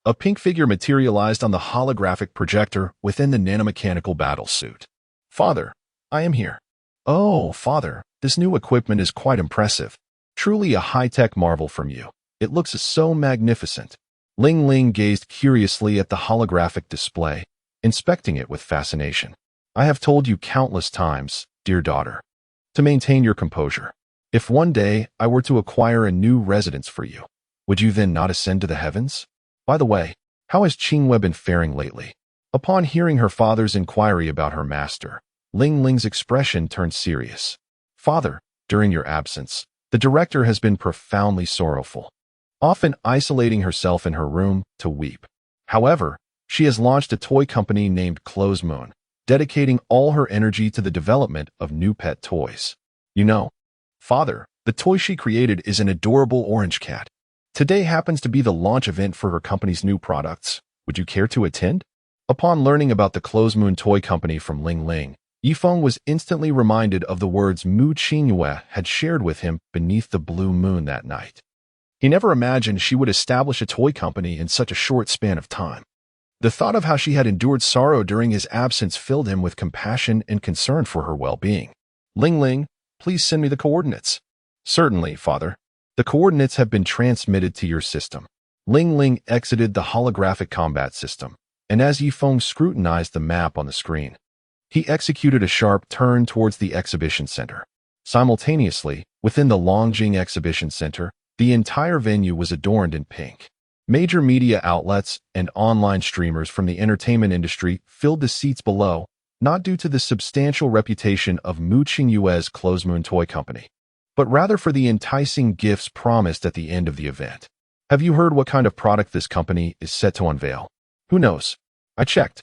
a pink figure materialized on the holographic projector within the nanomechanical battle suit. Father, I am here. Oh, Father, this new equipment is quite impressive. Truly a high-tech marvel from you. It looks so magnificent. Ling Ling gazed curiously at the holographic display, inspecting it with fascination. I have told you countless times, dear daughter, to maintain your composure. If one day I were to acquire a new residence for you, would you then not ascend to the heavens? By the way, how has Qingwei been faring lately? Upon hearing her father's inquiry about her master, Ling Ling's expression turned serious. Father, during your absence, the director has been profoundly sorrowful, often isolating herself in her room to weep. However, she has launched a toy company named Close Moon, dedicating all her energy to the development of new pet toys. You know, Father, the toy she created is an adorable orange cat. Today happens to be the launch event for her company's new products. Would you care to attend? Upon learning about the Close Moon toy company from Ling Ling, Yi Feng was instantly reminded of the words Mu Qingyue had shared with him beneath the blue moon that night. He never imagined she would establish a toy company in such a short span of time. The thought of how she had endured sorrow during his absence filled him with compassion and concern for her well-being. Ling Ling, please send me the coordinates. Certainly, Father. The coordinates have been transmitted to your system. Ling Ling exited the holographic combat system, and as Yi Feng scrutinized the map on the screen, he executed a sharp turn towards the exhibition center. Simultaneously, within the Longjing Exhibition Center, the entire venue was adorned in pink. Major media outlets and online streamers from the entertainment industry filled the seats below, not due to the substantial reputation of Mu Qingyue's Close Moon Toy Company, but rather for the enticing gifts promised at the end of the event. Have you heard what kind of product this company is set to unveil? Who knows? I checked,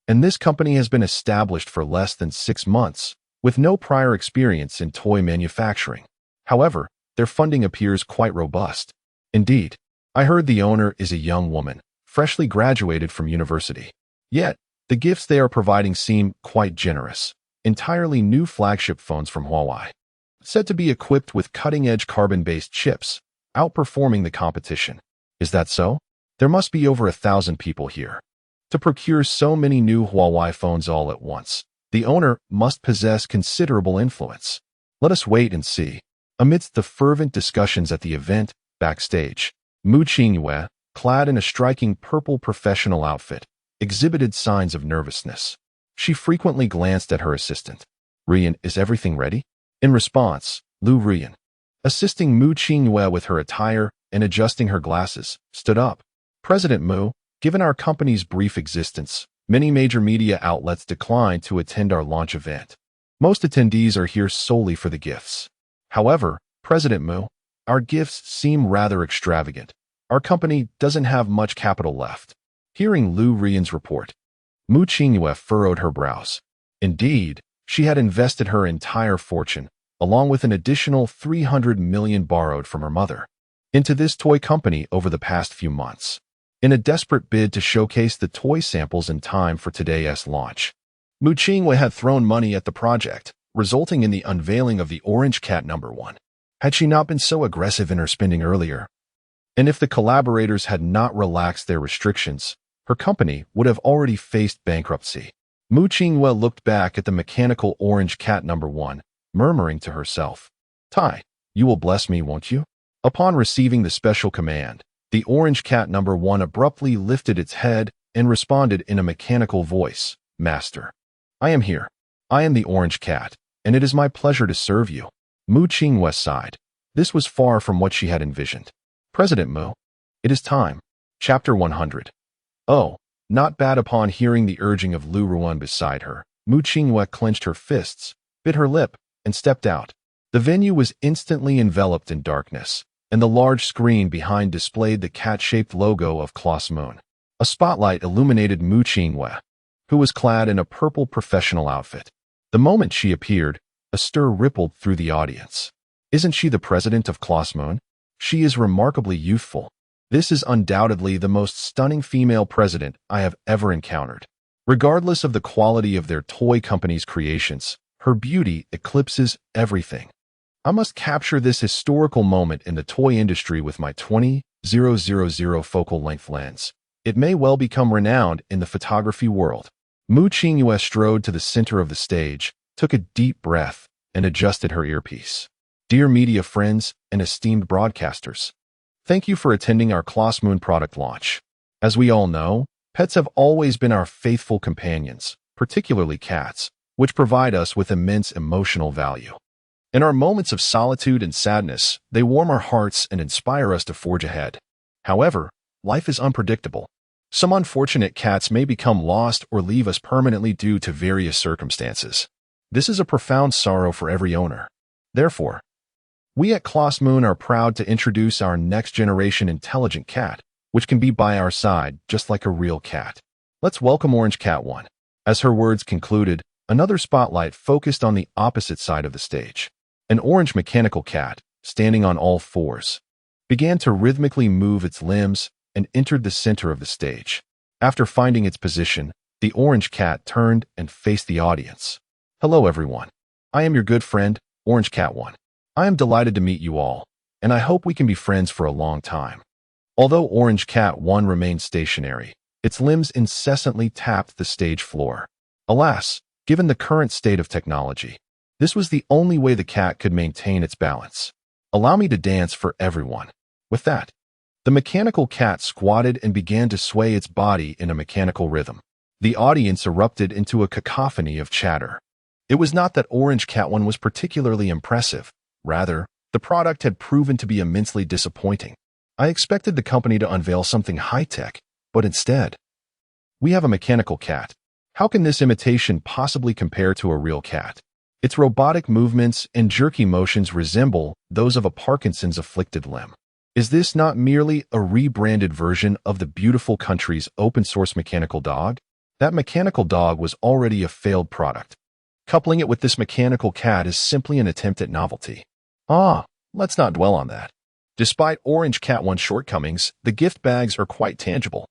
and this company has been established for less than 6 months, with no prior experience in toy manufacturing. However, their funding appears quite robust. Indeed, I heard the owner is a young woman, freshly graduated from university. Yet, the gifts they are providing seem quite generous. Entirely new flagship phones from Huawei, said to be equipped with cutting-edge carbon-based chips, outperforming the competition. Is that so? There must be over 1,000 people here. To procure so many new Huawei phones all at once, the owner must possess considerable influence. Let us wait and see. Amidst the fervent discussions at the event, backstage, Mu Qingyue, clad in a striking purple professional outfit, exhibited signs of nervousness. She frequently glanced at her assistant. Rian, is everything ready? In response, Lu Rian, assisting Mu Qingyue with her attire and adjusting her glasses, stood up. President Mu, given our company's brief existence, many major media outlets declined to attend our launch event. Most attendees are here solely for the gifts. However, President Mu, our gifts seem rather extravagant. Our company doesn't have much capital left. Hearing Lu Rian's report, Mu Qingyue furrowed her brows. Indeed, she had invested her entire fortune, along with an additional 300 million borrowed from her mother, into this toy company over the past few months, in a desperate bid to showcase the toy samples in time for today's launch. Mu Qingyue had thrown money at the project, resulting in the unveiling of the Orange Cat #1. Had she not been so aggressive in her spending earlier, and if the collaborators had not relaxed their restrictions, her company would have already faced bankruptcy. Mu Qingyue looked back at the mechanical Orange Cat #1, murmuring to herself, "Tai, you will bless me, won't you?" Upon receiving the special command, the Orange Cat #1 abruptly lifted its head and responded in a mechanical voice, "Master, I am here. I am the Orange Cat, and it is my pleasure to serve you." Mu Qingyue sighed. This was far from what she had envisioned. "President Mu, it is time." Chapter 100. Oh, not bad. Upon hearing the urging of Lu Ruan beside her, Mu Qingyue clenched her fists, bit her lip, and stepped out. The venue was instantly enveloped in darkness, and the large screen behind displayed the cat-shaped logo of Class Moon. A spotlight illuminated Mu Qingyue, who was clad in a purple professional outfit. The moment she appeared, a stir rippled through the audience. Isn't she the president of Class Moon? She is remarkably youthful. This is undoubtedly the most stunning female president I have ever encountered. Regardless of the quality of their toy company's creations, her beauty eclipses everything. I must capture this historical moment in the toy industry with my 20-000 focal length lens. It may well become renowned in the photography world. Mu Qingyue strode to the center of the stage, took a deep breath, and adjusted her earpiece. Dear media friends and esteemed broadcasters, thank you for attending our Class Moon product launch. As we all know, pets have always been our faithful companions, particularly cats, which provide us with immense emotional value. In our moments of solitude and sadness, they warm our hearts and inspire us to forge ahead. However, life is unpredictable. Some unfortunate cats may become lost or leave us permanently due to various circumstances. This is a profound sorrow for every owner. Therefore, we at Class Moon are proud to introduce our next-generation intelligent cat, which can be by our side just like a real cat. Let's welcome Orange Cat 1. As her words concluded, another spotlight focused on the opposite side of the stage. An orange mechanical cat, standing on all fours, began to rhythmically move its limbs and entered the center of the stage. After finding its position, the orange cat turned and faced the audience. "Hello everyone. I am your good friend, Orange Cat 1. I am delighted to meet you all, and I hope we can be friends for a long time." Although Orange Cat 1 remained stationary, its limbs incessantly tapped the stage floor. Alas, given the current state of technology, this was the only way the cat could maintain its balance. "Allow me to dance for everyone." With that, the mechanical cat squatted and began to sway its body in a mechanical rhythm. The audience erupted into a cacophony of chatter. It was not that Orange Cat 1 was particularly impressive. Rather, the product had proven to be immensely disappointing. I expected the company to unveil something high-tech, but instead, we have a mechanical cat. How can this imitation possibly compare to a real cat? Its robotic movements and jerky motions resemble those of a Parkinson's afflicted limb. Is this not merely a rebranded version of the beautiful country's open-source mechanical dog? That mechanical dog was already a failed product. Coupling it with this mechanical cat is simply an attempt at novelty. Let's not dwell on that. Despite Orange Cat 1's shortcomings, the gift bags are quite tangible.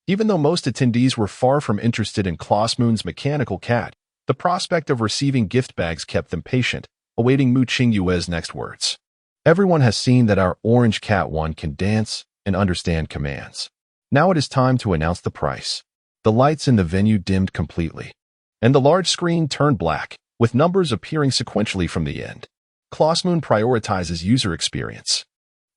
Even though most attendees were far from interested in Class Moon's mechanical cat, the prospect of receiving gift bags kept them patient, awaiting Mu Qingyue's next words. Everyone has seen that our Orange Cat 1 can dance and understand commands. Now it is time to announce the price. The lights in the venue dimmed completely, and the large screen turned black, with numbers appearing sequentially from the end. Class Moon prioritizes user experience.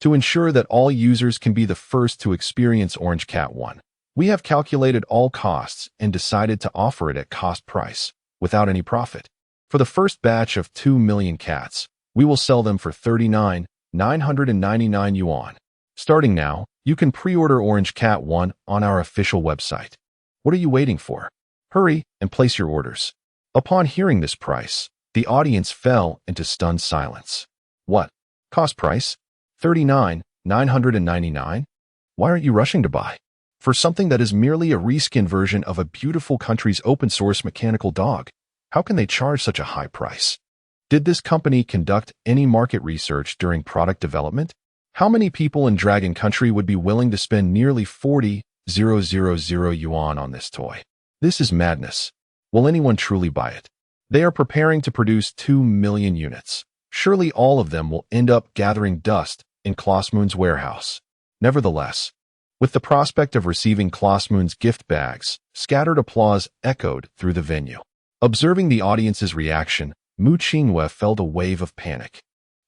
To ensure that all users can be the first to experience Orange Cat 1, we have calculated all costs and decided to offer it at cost price, without any profit. For the first batch of 2 million cats, we will sell them for 39,999 yuan. Starting now, you can pre-order Orange Cat 1 on our official website. What are you waiting for? Hurry and place your orders. Upon hearing this price, the audience fell into stunned silence. What? Cost price? $39,999? Why aren't you rushing to buy? For something that is merely a reskin version of a beautiful country's open-source mechanical dog, how can they charge such a high price? Did this company conduct any market research during product development? How many people in Dragon Country would be willing to spend nearly 40,000 yuan on this toy? This is madness. Will anyone truly buy it? They are preparing to produce 2 million units. Surely all of them will end up gathering dust in Klossmoon's warehouse. Nevertheless, with the prospect of receiving Klossmoon's gift bags, scattered applause echoed through the venue. Observing the audience's reaction, Mu Qinghue felt a wave of panic.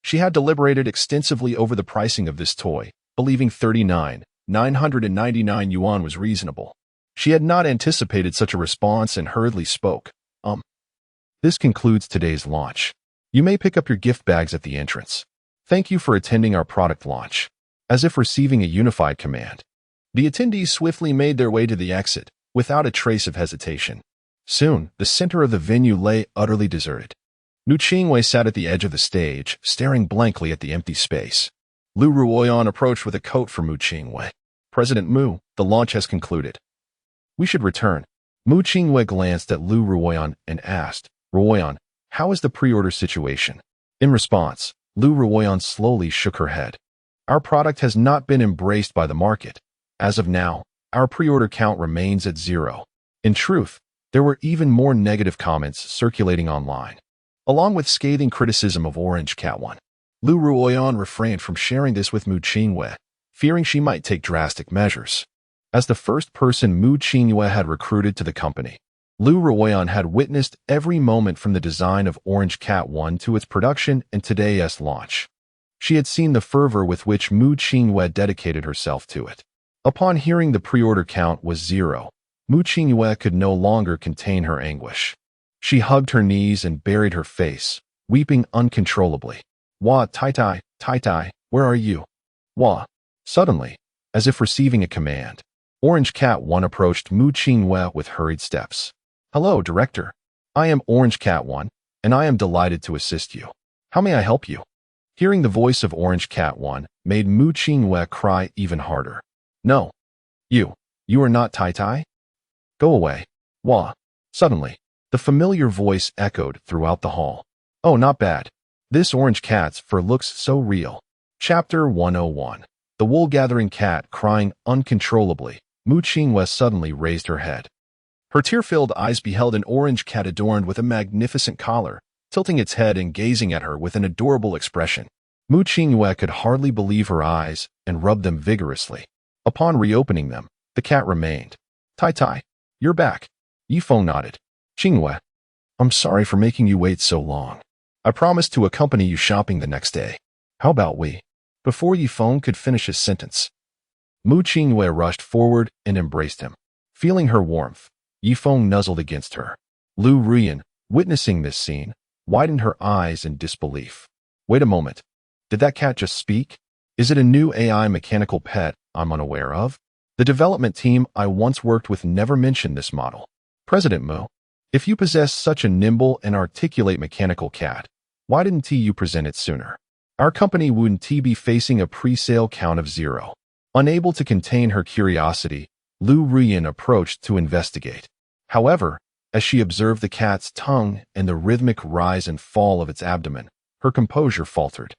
She had deliberated extensively over the pricing of this toy, believing 39,999 yuan was reasonable. She had not anticipated such a response and hurriedly spoke. This concludes today's launch. You may pick up your gift bags at the entrance. Thank you for attending our product launch. As if receiving a unified command, the attendees swiftly made their way to the exit, without a trace of hesitation. Soon, the center of the venue lay utterly deserted. Mu Qinghue sat at the edge of the stage, staring blankly at the empty space. Lu Ruoyan approached with a coat for Mu Qinghue. President Mu, the launch has concluded. We should return. Mu Qinghue glanced at Lu Ruoyan and asked, Ruoyan, how is the pre-order situation? In response, Lu Ruoyan slowly shook her head. Our product has not been embraced by the market. As of now, our pre-order count remains at 0. In truth, there were even more negative comments circulating online. Along with scathing criticism of Orange Cat 1, Lu Ruoyan refrained from sharing this with Mu Qinghue, fearing she might take drastic measures. As the first person Mu Qinghue had recruited to the company, Lu Ruoyan had witnessed every moment from the design of Orange Cat 1 to its production and today's launch. She had seen the fervor with which Mu Qinghue dedicated herself to it. Upon hearing the pre-order count was 0, Mu Qinghue could no longer contain her anguish. She hugged her knees and buried her face, weeping uncontrollably. Wah, Tai, where are you? Wah. Suddenly, as if receiving a command, Orange Cat 1 approached Mu Qinghue with hurried steps. Hello, Director. I am Orange Cat 1, and I am delighted to assist you. How may I help you? Hearing the voice of Orange Cat 1 made Mu Qinghue cry even harder. No. You are not Tai? Go away. Wah. Suddenly, the familiar voice echoed throughout the hall. Oh, not bad. This orange cat's fur looks so real. Chapter 101. The wool-gathering cat crying uncontrollably. Mu Qinghue suddenly raised her head. Her tear-filled eyes beheld an orange cat adorned with a magnificent collar, tilting its head and gazing at her with an adorable expression. Mu Qinghue could hardly believe her eyes and rubbed them vigorously. Upon reopening them, the cat remained. Tai, you're back. Yifeng nodded. Qinghue, I'm sorry for making you wait so long. I promised to accompany you shopping the next day. How about we? Before Yifeng could finish his sentence, Mu Qinghue rushed forward and embraced him. Feeling her warmth, Yifeng nuzzled against her. Lu Ruoyan, witnessing this scene, widened her eyes in disbelief. Wait a moment. Did that cat just speak? Is it a new AI mechanical pet I'm unaware of? The development team I once worked with never mentioned this model. President Mu, if you possess such a nimble and articulate mechanical cat, why didn't you present it sooner? Our company wouldn't be facing a pre-sale count of 0. Unable to contain her curiosity, Lu Ruoyan approached to investigate. However, as she observed the cat's tongue and the rhythmic rise and fall of its abdomen, her composure faltered.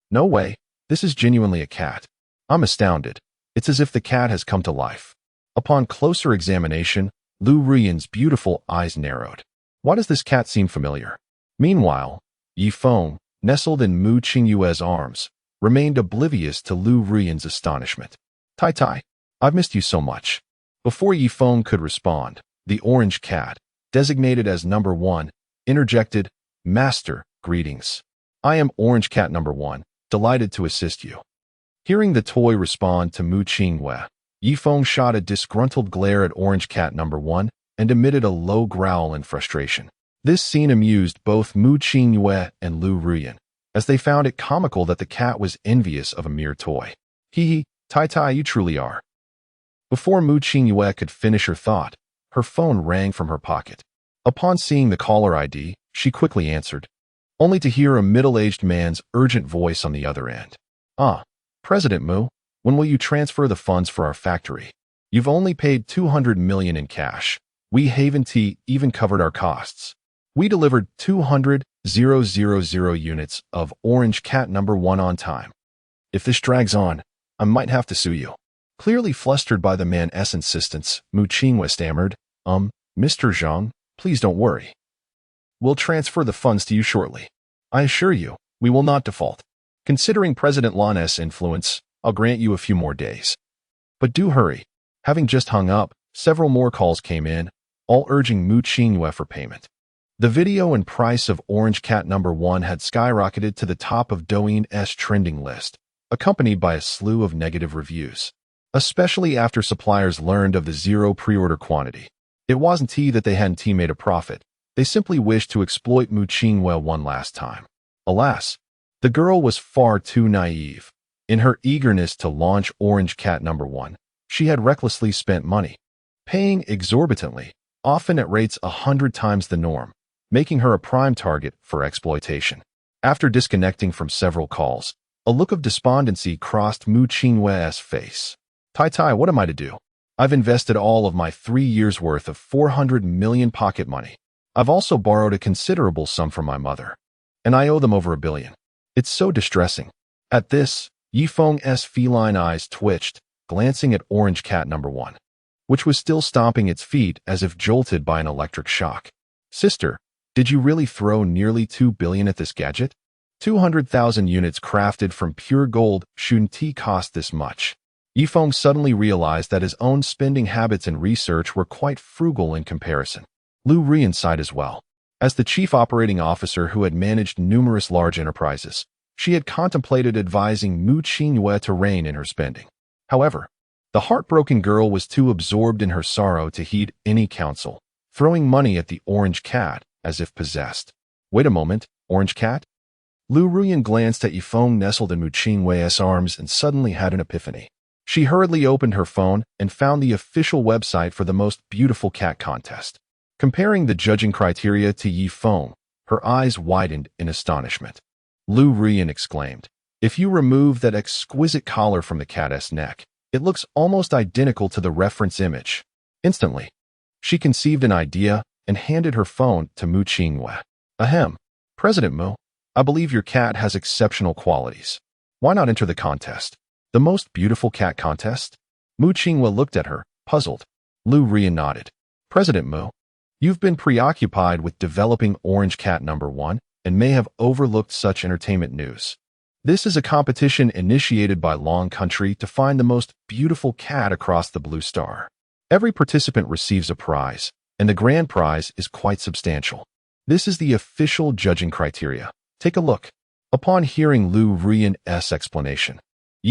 No way, this is genuinely a cat. I'm astounded. It's as if the cat has come to life. Upon closer examination, Lu Ruoyan's beautiful eyes narrowed. Why does this cat seem familiar? Meanwhile, Yifeng, nestled in Mu Qinghue's arms, remained oblivious to Lu Ruoyan's astonishment. Tai, I've missed you so much. Before Yifeng could respond, the orange cat, designated as number 1, interjected, Master, greetings. I am Orange Cat number 1, delighted to assist you. Hearing the toy respond to Mu Qinghue, Yifeng shot a disgruntled glare at Orange Cat number 1 and emitted a low growl in frustration. This scene amused both Mu Qinghue and Lu Ruoyan, as they found it comical that the cat was envious of a mere toy. Hee, Tai, you truly are. Before Mu Qinghue could finish her thought, her phone rang from her pocket. Upon seeing the caller ID, she quickly answered, only to hear a middle-aged man's urgent voice on the other end. Ah, President Mu, when will you transfer the funds for our factory? You've only paid 200 million in cash. We haven't even covered our costs. We delivered 200,000 units of Orange Cat number 1 on time. If this drags on, I might have to sue you. Clearly flustered by the man's insistence, Mu Qingwei stammered, Mr. Zhang, please don't worry. We'll transfer the funds to you shortly. I assure you, we will not default. Considering President Lan's influence, I'll grant you a few more days. But do hurry. Having just hung up, several more calls came in, all urging Mu Qingwei for payment. The video and price of Orange Cat number 1 had skyrocketed to the top of Douyin's trending list, accompanied by a slew of negative reviews, especially after suppliers learned of the zero pre-order quantity. It wasn't that they hadn't made a profit. They simply wished to exploit Mu Qingwei one last time. Alas, the girl was far too naive. In her eagerness to launch Orange Cat number 1, she had recklessly spent money, paying exorbitantly, often at rates 100 times the norm, making her a prime target for exploitation. After disconnecting from several calls, a look of despondency crossed Mu Qingwei's face. Tai, what am I to do? I've invested all of my 3 years' worth of 400 million pocket money. I've also borrowed a considerable sum from my mother, and I owe them over 1 billion. It's so distressing. At this, Feng's feline eyes twitched, glancing at Orange Cat number 1, which was still stomping its feet as if jolted by an electric shock. Sister, did you really throw nearly 2 billion at this gadget? 200,000 units crafted from pure gold shouldn't cost this much. Feng suddenly realized that his own spending habits and research were quite frugal in comparison. Lu Rian sighed as well. As the chief operating officer who had managed numerous large enterprises, she had contemplated advising Mu Qingwei to rein in her spending. However, the heartbroken girl was too absorbed in her sorrow to heed any counsel, throwing money at the Orange Cat as if possessed. Wait a moment, Orange Cat? Lu Ruyan glanced at Feng nestled in Mu Qingwei's arms and suddenly had an epiphany. She hurriedly opened her phone and found the official website for the most beautiful cat contest. Comparing the judging criteria to Feng, her eyes widened in astonishment. Lu Ruyan exclaimed, "If you remove that exquisite collar from the cat's neck, it looks almost identical to the reference image." Instantly, she conceived an idea and handed her phone to Mu Qingwei. "Ahem, President Mu, I believe your cat has exceptional qualities. Why not enter the contest? The most beautiful cat contest?" Mu Qingwei looked at her, puzzled. Lu Ruyan nodded. "President Mu, you've been preoccupied with developing Orange Cat number 1 and may have overlooked such entertainment news. This is a competition initiated by Long Country to find the most beautiful cat across the blue star. Every participant receives a prize, and the grand prize is quite substantial. This is the official judging criteria. Take a look." Upon hearing Lu Ruyan's explanation,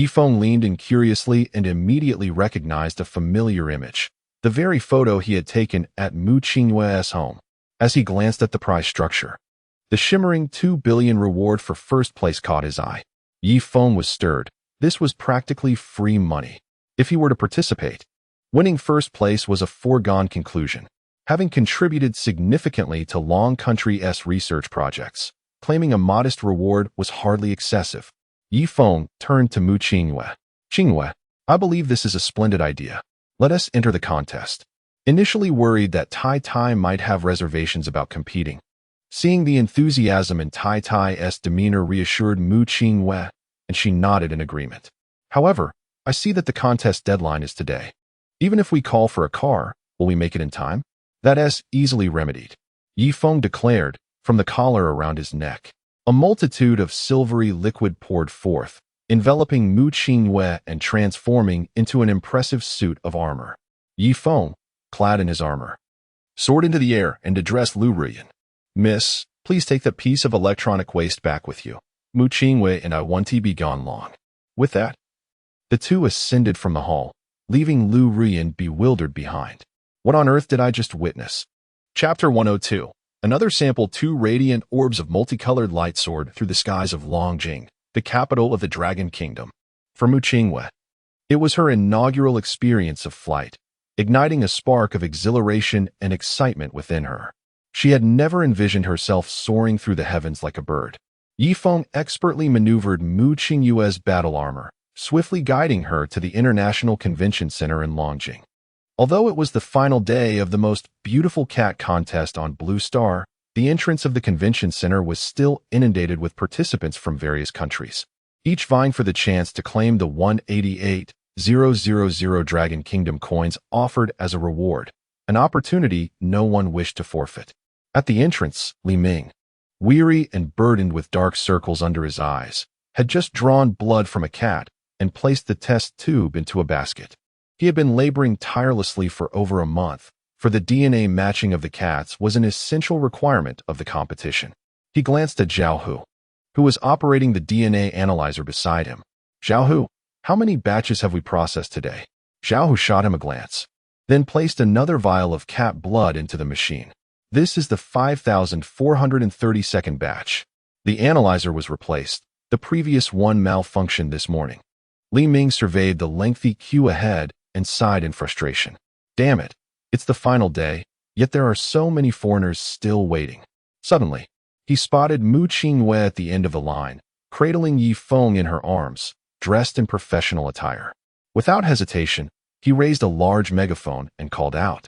Feng leaned in curiously and immediately recognized a familiar image, the very photo he had taken at Mu Qingwei's home. As he glanced at the prize structure, the shimmering 2 billion reward for first place caught his eye. Feng was stirred. This was practically free money. If he were to participate, winning first place was a foregone conclusion. Having contributed significantly to Long Country's research projects, claiming a modest reward was hardly excessive. Feng turned to Mu Qingwei. "Qingwei, I believe this is a splendid idea. Let us enter the contest." Initially worried that Tai might have reservations about competing, seeing the enthusiasm in Tai's demeanor reassured Mu Qingwei, and she nodded in agreement. "However, I see that the contest deadline is today. Even if we call for a car, will we make it in time?" "That's easily remedied," Feng declared, from the collar around his neck. A multitude of silvery liquid poured forth, enveloping Mu Qingwei and transforming into an impressive suit of armor. Feng, clad in his armor, soared into the air and addressed Lu Ruyan. "Miss, please take that piece of electronic waste back with you. Mu Qingwei and I want to be gone long." With that, the two ascended from the hall, leaving Lu Ruyan bewildered behind. What on earth did I just witness? Chapter 102. Another sample 2 radiant orbs of multicolored light soared through the skies of Longjing, the capital of the Dragon Kingdom. For Mu Qingwei, it was her inaugural experience of flight, igniting a spark of exhilaration and excitement within her. She had never envisioned herself soaring through the heavens like a bird. Feng expertly maneuvered Mu Qingwei's battle armor, swiftly guiding her to the International Convention Center in Longjing. Although it was the final day of the most beautiful cat contest on Blue Star, the entrance of the convention center was still inundated with participants from various countries, each vying for the chance to claim the 188,000 Dragon Kingdom coins offered as a reward, an opportunity no one wished to forfeit. At the entrance, Li Ming, weary and burdened with dark circles under his eyes, had just drawn blood from a cat and placed the test tube into a basket. He had been laboring tirelessly for over a month, for the DNA matching of the cats was an essential requirement of the competition. He glanced at Zhao Hu, who was operating the DNA analyzer beside him. Zhao Hu, how many batches have we processed today? Zhao Hu shot him a glance, then placed another vial of cat blood into the machine. This is the 5,432nd batch. The analyzer was replaced. The previous one malfunctioned this morning. Li Ming surveyed the lengthy queue ahead and sighed in frustration. Damn it. It's the final day, yet there are so many foreigners still waiting. Suddenly, he spotted Mu Qingwei at the end of the line, cradling Yi Feng in her arms, dressed in professional attire. Without hesitation, he raised a large megaphone and called out,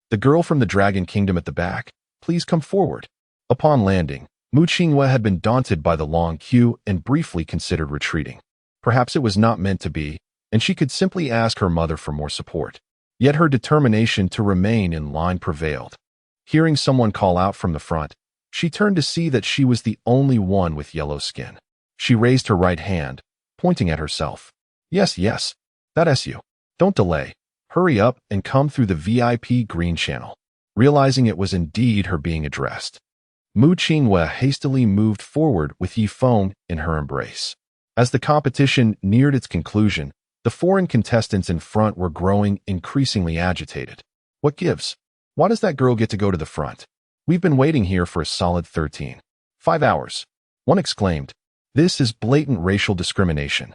"The girl from the Dragon Kingdom at the back, please come forward." Upon landing, Mu Qingwei had been daunted by the long queue and briefly considered retreating. Perhaps it was not meant to be, and she could simply ask her mother for more support. Yet her determination to remain in line prevailed. Hearing someone call out from the front, she turned to see that she was the only one with yellow skin. She raised her right hand, pointing at herself. Yes, that's you. Don't delay. Hurry up and come through the VIP green channel." Realizing it was indeed her being addressed, Mu Qingwei hastily moved forward with Yi Feng in her embrace. As the competition neared its conclusion, the foreign contestants in front were growing increasingly agitated. What gives? Why does that girl get to go to the front? We've been waiting here for a solid 5 hours. One exclaimed. This is blatant racial discrimination.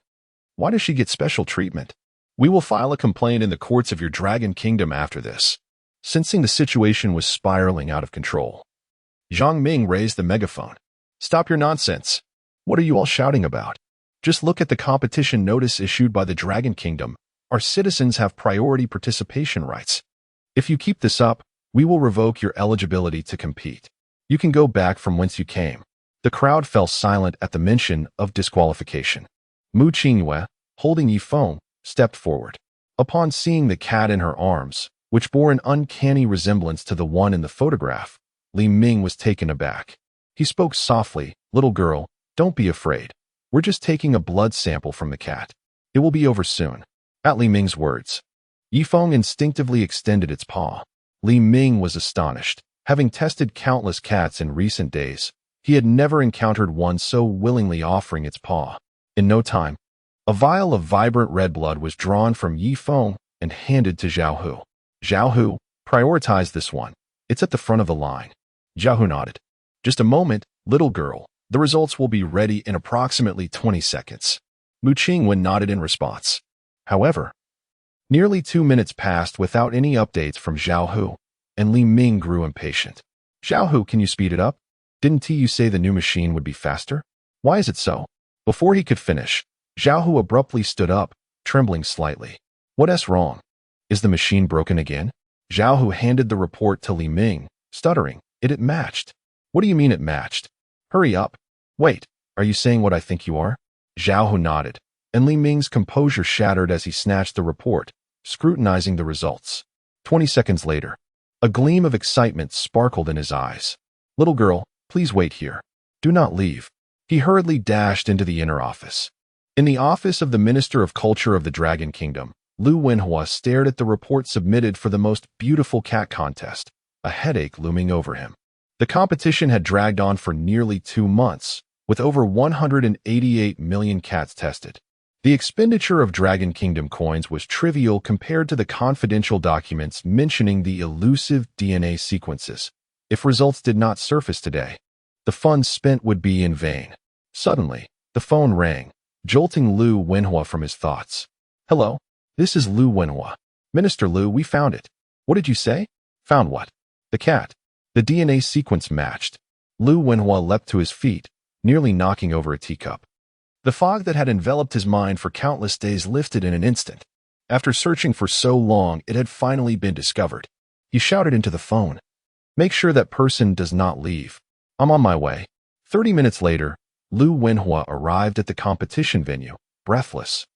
Why does she get special treatment? We will file a complaint in the courts of your Dragon Kingdom after this. Sensing the situation was spiraling out of control, Zhang Ming raised the megaphone. Stop your nonsense. What are you all shouting about? Just look at the competition notice issued by the Dragon Kingdom. Our citizens have priority participation rights. If you keep this up, we will revoke your eligibility to compete. You can go back from whence you came. The crowd fell silent at the mention of disqualification. Mu Qingwei, holding Yi Feng, stepped forward. Upon seeing the cat in her arms, which bore an uncanny resemblance to the one in the photograph, Li Ming was taken aback. He spoke softly, "Little girl, don't be afraid. We're just taking a blood sample from the cat. It will be over soon." At Li Ming's words, Yi Feng instinctively extended its paw. Li Ming was astonished. Having tested countless cats in recent days, he had never encountered one so willingly offering its paw. In no time, a vial of vibrant red blood was drawn from Yi Feng and handed to Zhao Hu. Zhao Hu, prioritize this one. It's at the front of the line. Zhao Hu nodded. Just a moment, little girl. The results will be ready in approximately 20 seconds. Mu Qingwei nodded in response. However, nearly 2 minutes passed without any updates from Zhao Hu, and Li Ming grew impatient. Zhao Hu, can you speed it up? Didn't you say the new machine would be faster? Why is it so? Before he could finish, Zhao Hu abruptly stood up, trembling slightly. What's wrong? Is the machine broken again? Zhao Hu handed the report to Li Ming, stuttering. It matched. What do you mean it matched? Hurry up. Wait, are you saying what I think you are? Zhao Hu nodded, and Li Ming's composure shattered as he snatched the report, scrutinizing the results. 20 seconds later, a gleam of excitement sparkled in his eyes. Little girl, please wait here. Do not leave. He hurriedly dashed into the inner office. In the office of the Minister of Culture of the Dragon Kingdom, Lu Wenhua stared at the report submitted for the most beautiful cat contest, a headache looming over him. The competition had dragged on for nearly 2 months, with over 188 million cats tested. The expenditure of Dragon Kingdom coins was trivial compared to the confidential documents mentioning the elusive DNA sequences. If results did not surface today, the funds spent would be in vain. Suddenly, the phone rang, jolting Lu Wenhua from his thoughts. Hello, this is Lu Wenhua. Minister Lu, we found it. What did you say? Found what? The cat. The DNA sequence matched. Lu Wenhua leapt to his feet, nearly knocking over a teacup. The fog that had enveloped his mind for countless days lifted in an instant. After searching for so long, it had finally been discovered. He shouted into the phone, "Make sure that person does not leave. I'm on my way." 30 minutes later, Lu Wenhua arrived at the competition venue, breathless.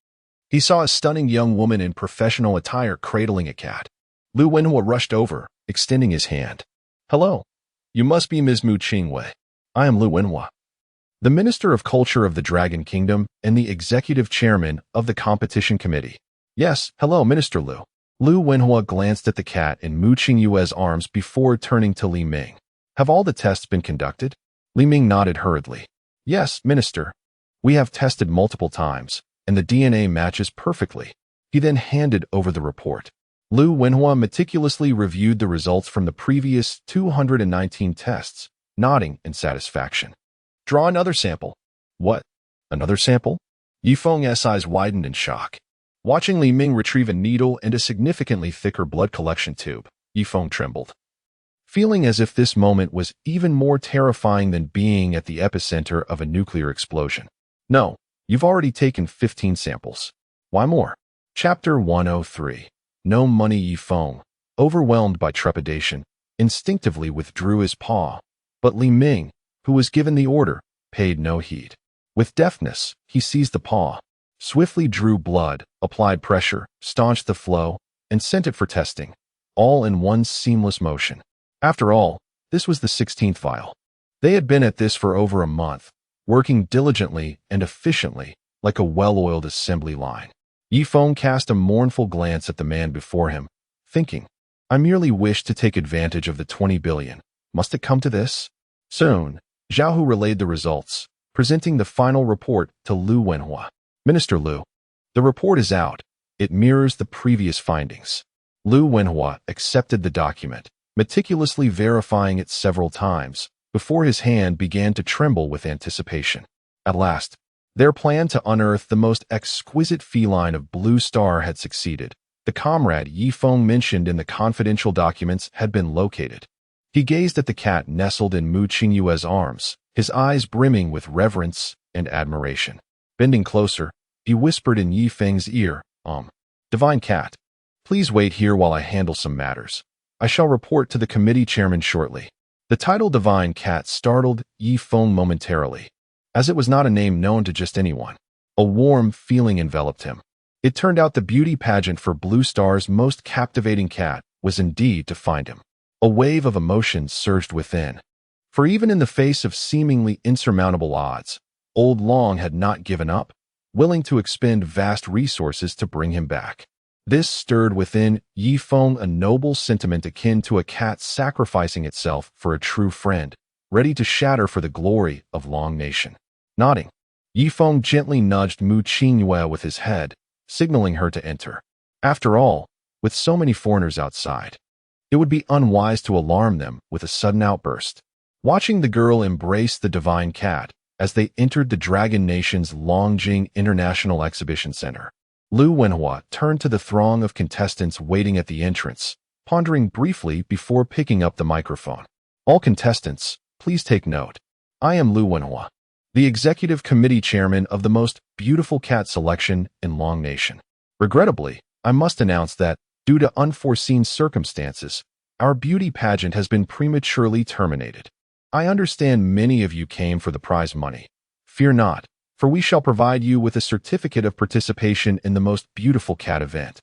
He saw a stunning young woman in professional attire cradling a cat. Lu Wenhua rushed over, extending his hand. "Hello. You must be Ms. Mu Qingwei. I am Lu Wenhua, the Minister of Culture of the Dragon Kingdom and the Executive Chairman of the Competition Committee." "Yes, hello, Minister Lu." Lu Wenhua glanced at the cat in Mu Qingyue's arms before turning to Li Ming. "Have all the tests been conducted?" Li Ming nodded hurriedly. "Yes, Minister. We have tested multiple times, and the DNA matches perfectly." He then handed over the report. Lu Wenhua meticulously reviewed the results from the previous 219 tests, nodding in satisfaction. "Draw another sample." "What? Another sample?" Yi Feng's eyes widened in shock. Watching Li Ming retrieve a needle and a significantly thicker blood collection tube, Yi Feng trembled, feeling as if this moment was even more terrifying than being at the epicenter of a nuclear explosion. "No, you've already taken 15 samples. Why more?" Chapter 103. No money. Yi Feng, overwhelmed by trepidation, instinctively withdrew his paw, but Li Ming, who was given the order, paid no heed. With deftness, he seized the paw, swiftly drew blood, applied pressure, staunched the flow, and sent it for testing, all in one seamless motion. After all, this was the 16th vial. They had been at this for over a month, working diligently and efficiently, like a well-oiled assembly line. Yi Feng cast a mournful glance at the man before him, thinking, "I merely wished to take advantage of the 20 billion. Must it come to this?" Soon, Zhao Hu relayed the results, presenting the final report to Lu Wenhua. "Minister Lu, the report is out. It mirrors the previous findings." Lu Wenhua accepted the document, meticulously verifying it several times, before his hand began to tremble with anticipation. At last, their plan to unearth the most exquisite feline of Blue Star had succeeded. The comrade Yi Feng mentioned in the confidential documents had been located. He gazed at the cat nestled in Mu Qingyue's arms, his eyes brimming with reverence and admiration. Bending closer, he whispered in Yi Feng's ear, "Divine cat, please wait here while I handle some matters. I shall report to the committee chairman shortly." The title Divine Cat startled Yi Feng momentarily, as it was not a name known to just anyone. A warm feeling enveloped him. It turned out the beauty pageant for Blue Star's most captivating cat was indeed to find him. A wave of emotions surged within. For even in the face of seemingly insurmountable odds, Old Long had not given up, willing to expend vast resources to bring him back. This stirred within Yi Feng a noble sentiment akin to a cat sacrificing itself for a true friend, ready to shatter for the glory of Long Nation. Nodding, Yi Feng gently nudged Mu Qingyue with his head, signaling her to enter. After all, with so many foreigners outside, it would be unwise to alarm them with a sudden outburst. Watching the girl embrace the divine cat as they entered the Dragon Nation's Longjing International Exhibition Center, Lu Wenhua turned to the throng of contestants waiting at the entrance, pondering briefly before picking up the microphone. "All contestants, please take note. I am Lu Wenhua, the Executive Committee Chairman of the most beautiful cat selection in Long Nation. Regrettably, I must announce that, due to unforeseen circumstances, our beauty pageant has been prematurely terminated. I understand many of you came for the prize money. Fear not, for we shall provide you with a certificate of participation in the most beautiful cat event,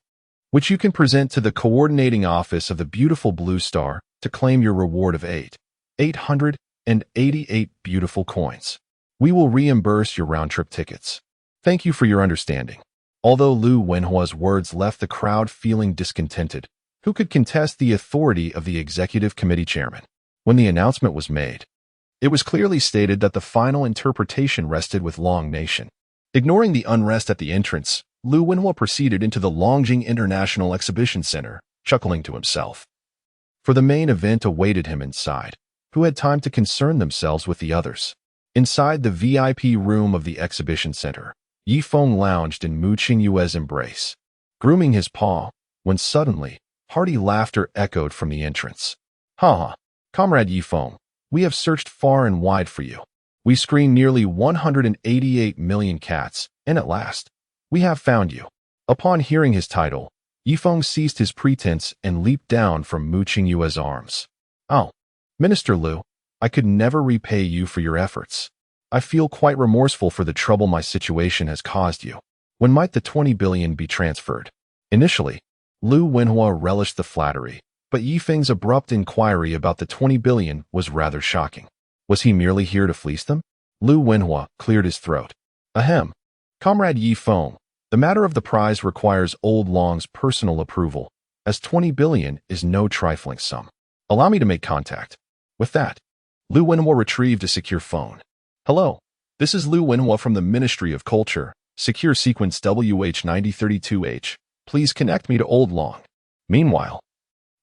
which you can present to the coordinating office of the beautiful Blue Star to claim your reward of 888 beautiful coins. We will reimburse your round-trip tickets. Thank you for your understanding." Although Lu Wenhua's words left the crowd feeling discontented, who could contest the authority of the executive committee chairman? When the announcement was made, it was clearly stated that the final interpretation rested with Long Nation. Ignoring the unrest at the entrance, Lu Wenhua proceeded into the Longjing International Exhibition Center, chuckling to himself. For the main event awaited him inside, who had time to concern themselves with the others. Inside the VIP room of the exhibition center, Yi Feng lounged in Mu Qingyue's embrace, grooming his paw, when suddenly, hearty laughter echoed from the entrance. "Ha ha, Comrade Yi Feng, we have searched far and wide for you. We screened nearly 188 million cats, and at last, we have found you. Upon hearing his title, Feng ceased his pretense and leaped down from mooching Yue's arms. Oh, Minister Liu, I could never repay you for your efforts. I feel quite remorseful for the trouble my situation has caused you. When might the 20 billion be transferred? Initially, Liu Wenhua relished the flattery, but Feng's abrupt inquiry about the 20 billion was rather shocking. Was he merely here to fleece them? Liu Wenhua cleared his throat. Ahem. Comrade Feng, the matter of the prize requires Old Long's personal approval, as 20 billion is no trifling sum. Allow me to make contact. With that, Liu Wenhua retrieved a secure phone. Hello, this is Liu Wenhua from the Ministry of Culture, secure sequence WH9032H. Please connect me to Old Long. Meanwhile,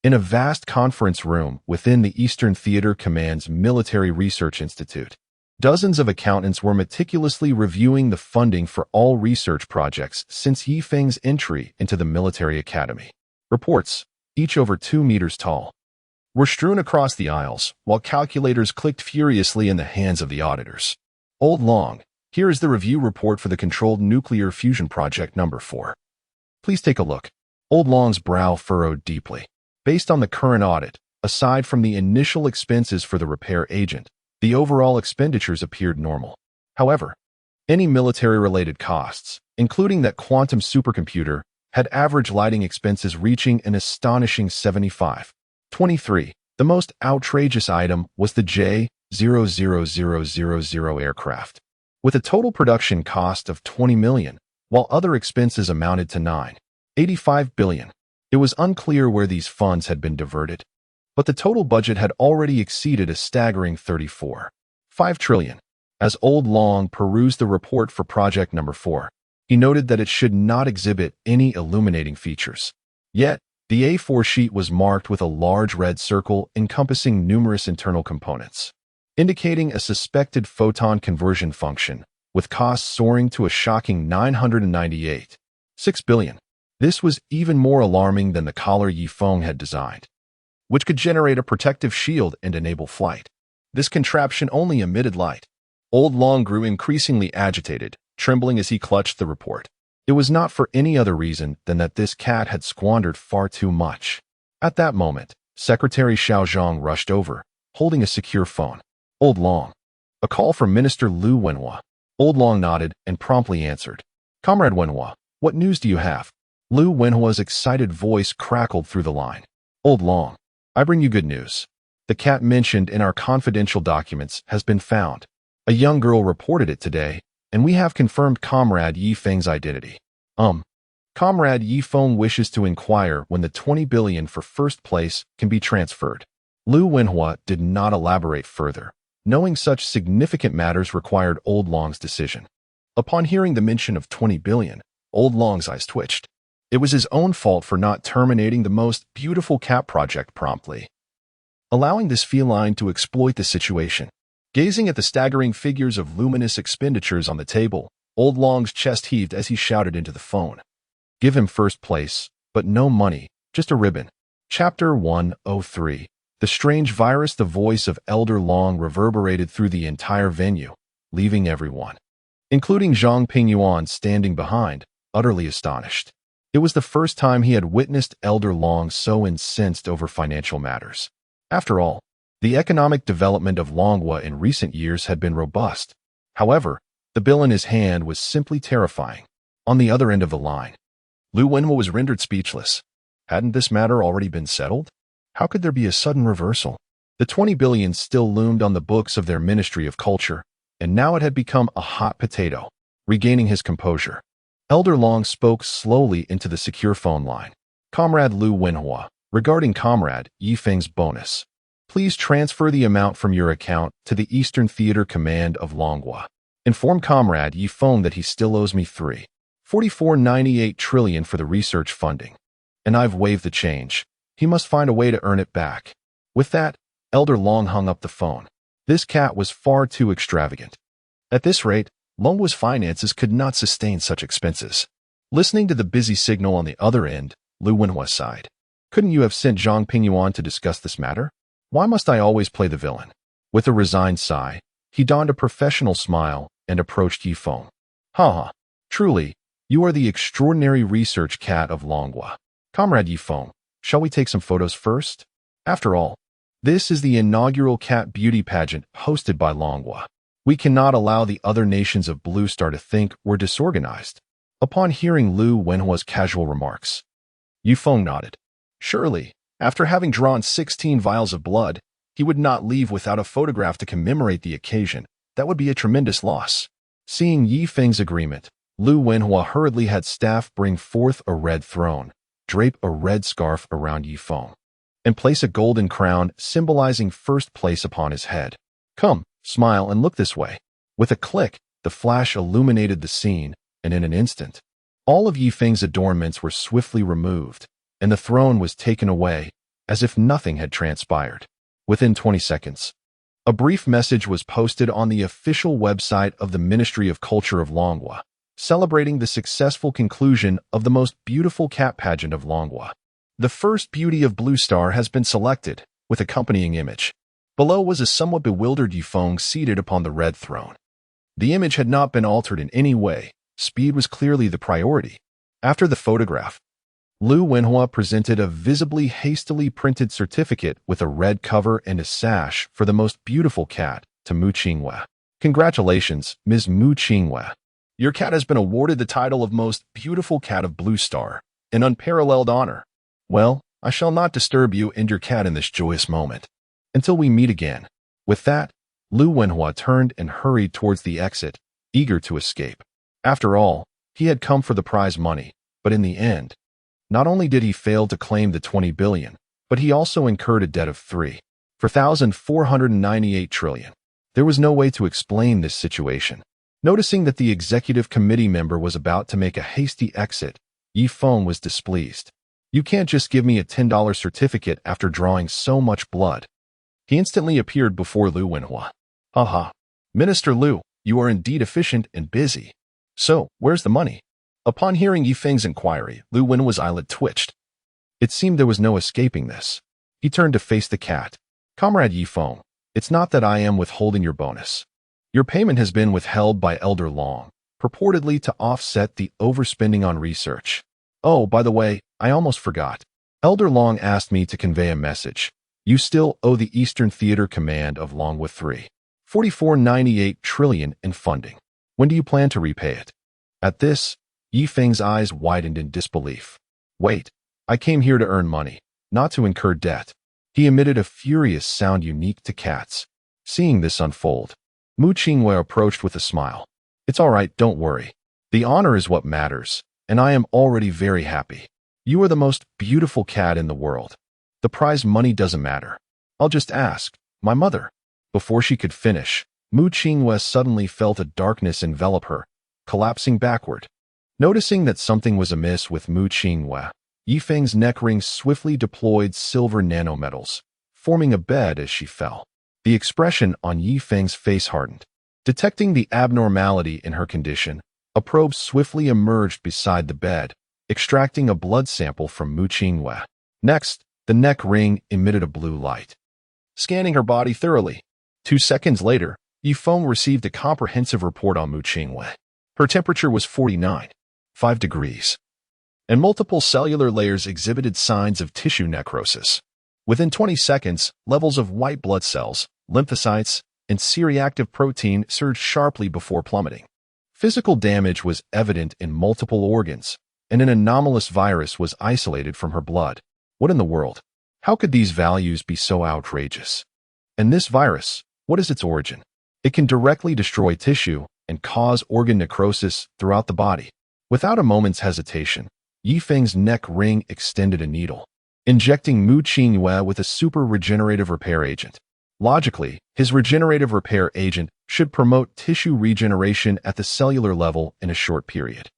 in a vast conference room within the Eastern Theater Command's Military Research Institute, dozens of accountants were meticulously reviewing the funding for all research projects since Feng's entry into the military academy. Reports, each over 2 meters tall, were strewn across the aisles, while calculators clicked furiously in the hands of the auditors. Old Long, here is the review report for the Controlled Nuclear Fusion Project number 4. Please take a look. Old Long's brow furrowed deeply. Based on the current audit, aside from the initial expenses for the repair agent, the overall expenditures appeared normal. However, any military-related costs, including that quantum supercomputer, had average lighting expenses reaching an astonishing 75.23. The most outrageous item was the J-00000 aircraft, with a total production cost of 20 million, while other expenses amounted to 9.85 billion. It was unclear where these funds had been diverted, but the total budget had already exceeded a staggering 34.5 trillion. As Old Long perused the report for project number 4, he noted that it should not exhibit any illuminating features. Yet, the A4 sheet was marked with a large red circle encompassing numerous internal components, indicating a suspected photon conversion function, with costs soaring to a shocking 998.6 billion. This was even more alarming than the collar Feng had designed, which could generate a protective shield and enable flight. This contraption only emitted light. Old Long grew increasingly agitated, trembling as he clutched the report. It was not for any other reason than that this cat had squandered far too much. At that moment, Secretary Xiao Zhang rushed over, holding a secure phone. Old Long. A call from Minister Liu Wenhua. Old Long nodded and promptly answered. Comrade Wenhua, what news do you have? Liu Wenhua's excited voice crackled through the line. Old Long, I bring you good news. The cat mentioned in our confidential documents has been found. A young girl reported it today, and we have confirmed Comrade Feng's identity. Comrade Feng wishes to inquire when the 20 billion for first place can be transferred. Liu Wenhua did not elaborate further, knowing such significant matters required Old Long's decision. Upon hearing the mention of 20 billion, Old Long's eyes twitched. It was his own fault for not terminating the most beautiful cat project promptly, allowing this feline to exploit the situation. Gazing at the staggering figures of luminous expenditures on the table, Old Long's chest heaved as he shouted into the phone. Give him first place, but no money, just a ribbon. Chapter 103. The strange virus. The voice of Elder Long reverberated through the entire venue, leaving everyone, including Zhang Pingyuan standing behind, utterly astonished. It was the first time he had witnessed Elder Long so incensed over financial matters. After all, the economic development of Longhua in recent years had been robust. However, the bill in his hand was simply terrifying. On the other end of the line, Liu Wenhua was rendered speechless. Hadn't this matter already been settled? How could there be a sudden reversal? The 20 billion still loomed on the books of their Ministry of Culture, and now it had become a hot potato. Regaining his composure, Elder Long spoke slowly into the secure phone line. Comrade Liu Wenhua, regarding Comrade Feng's bonus, please transfer the amount from your account to the Eastern Theater Command of Longhua. Inform Comrade Feng that he still owes me 3.4498 trillion for the research funding, and I've waived the change. He must find a way to earn it back. With that, Elder Long hung up the phone. This cat was far too extravagant. At this rate, Longhua's finances could not sustain such expenses. Listening to the busy signal on the other end, Liu Wenhua sighed. Couldn't you have sent Zhang Pingyuan to discuss this matter? Why must I always play the villain? With a resigned sigh, He donned a professional smile and approached Yifeng. Haha, truly, you are the extraordinary research cat of Longhua. Comrade Yifeng, shall we take some photos first? After all, this is the inaugural cat beauty pageant hosted by Longhua. We cannot allow the other nations of Blue Star to think we're disorganized. Upon hearing Lu Wenhua's casual remarks, Yifeng nodded. Surely, after having drawn 16 vials of blood, he would not leave without a photograph to commemorate the occasion. That would be a tremendous loss. Seeing Yifeng's agreement, Lu Wenhua hurriedly had staff bring forth a red throne, drape a red scarf around Yifeng, and place a golden crown symbolizing first place upon his head. Come, smile and look this way. With a click, the flash illuminated the scene, and in an instant, all of Yifeng's adornments were swiftly removed, and the throne was taken away, as if nothing had transpired. Within 20 seconds, a brief message was posted on the official website of the Ministry of Culture of Longhua, celebrating the successful conclusion of the most beautiful cat pageant of Longhua. The first beauty of Blue Star has been selected, with accompanying image. Below was a somewhat bewildered Yifeng seated upon the red throne. The image had not been altered in any way. Speed was clearly the priority. After the photograph, Lu Wenhua presented a visibly hastily printed certificate with a red cover and a sash for the most beautiful cat to Mu Qinghua. Congratulations, Ms. Mu Qinghua. Your cat has been awarded the title of Most Beautiful Cat of Blue Star, an unparalleled honor. Well, I shall not disturb you and your cat in this joyous moment. Until we meet again. With that, Lu Wenhua turned and hurried towards the exit, eager to escape. After all, he had come for the prize money, but in the end, not only did he fail to claim the 20 billion, but he also incurred a debt of 3,498 trillion. There was no way to explain this situation. Noticing that the executive committee member was about to make a hasty exit, Yifeng was displeased. You can't just give me a $10 certificate after drawing so much blood. He instantly appeared before Lu Wenhua. Haha, Minister Lu, you are indeed efficient and busy. So, where's the money? Upon hearing Yifeng's inquiry, Lu Wenhua's eyelid twitched. It seemed there was no escaping this. He turned to face the cat. Comrade Yifeng, it's not that I am withholding your bonus. Your payment has been withheld by Elder Long, purportedly to offset the overspending on research. Oh, by the way, I almost forgot. Elder Long asked me to convey a message. You still owe the Eastern Theater Command of Longhua 3,4498 trillion in funding. When do you plan to repay it? At this, Yifeng's eyes widened in disbelief. Wait, I came here to earn money, not to incur debt. He emitted a furious sound unique to cats. Seeing this unfold, Mu Qinghua approached with a smile. It's all right, don't worry. The honor is what matters, and I am already very happy. You are the most beautiful cat in the world. The prize money doesn't matter. I'll just ask, my mother. Before she could finish, Mu Qinghua suddenly felt a darkness envelop her, collapsing backward. Noticing that something was amiss with Mu Qinghua, Yifeng's neck ring swiftly deployed silver nanometals, forming a bed as she fell. The expression on Yifeng's face hardened. Detecting the abnormality in her condition, a probe swiftly emerged beside the bed, extracting a blood sample from Mu Qinghua. Next, the neck ring emitted a blue light, scanning her body thoroughly. 2 seconds later, Yifeng received a comprehensive report on Mu Qinghua. Her temperature was 49.5 degrees, and multiple cellular layers exhibited signs of tissue necrosis. Within 20 seconds, levels of white blood cells, lymphocytes, and C-reactive protein surged sharply before plummeting. Physical damage was evident in multiple organs, and an anomalous virus was isolated from her blood. What in the world? How could these values be so outrageous? And this virus, what is its origin? It can directly destroy tissue and cause organ necrosis throughout the body. Without a moment's hesitation, Yifeng's neck ring extended a needle, injecting Mu Qinghua with a super regenerative repair agent. Logically, his regenerative repair agent should promote tissue regeneration at the cellular level in a short period.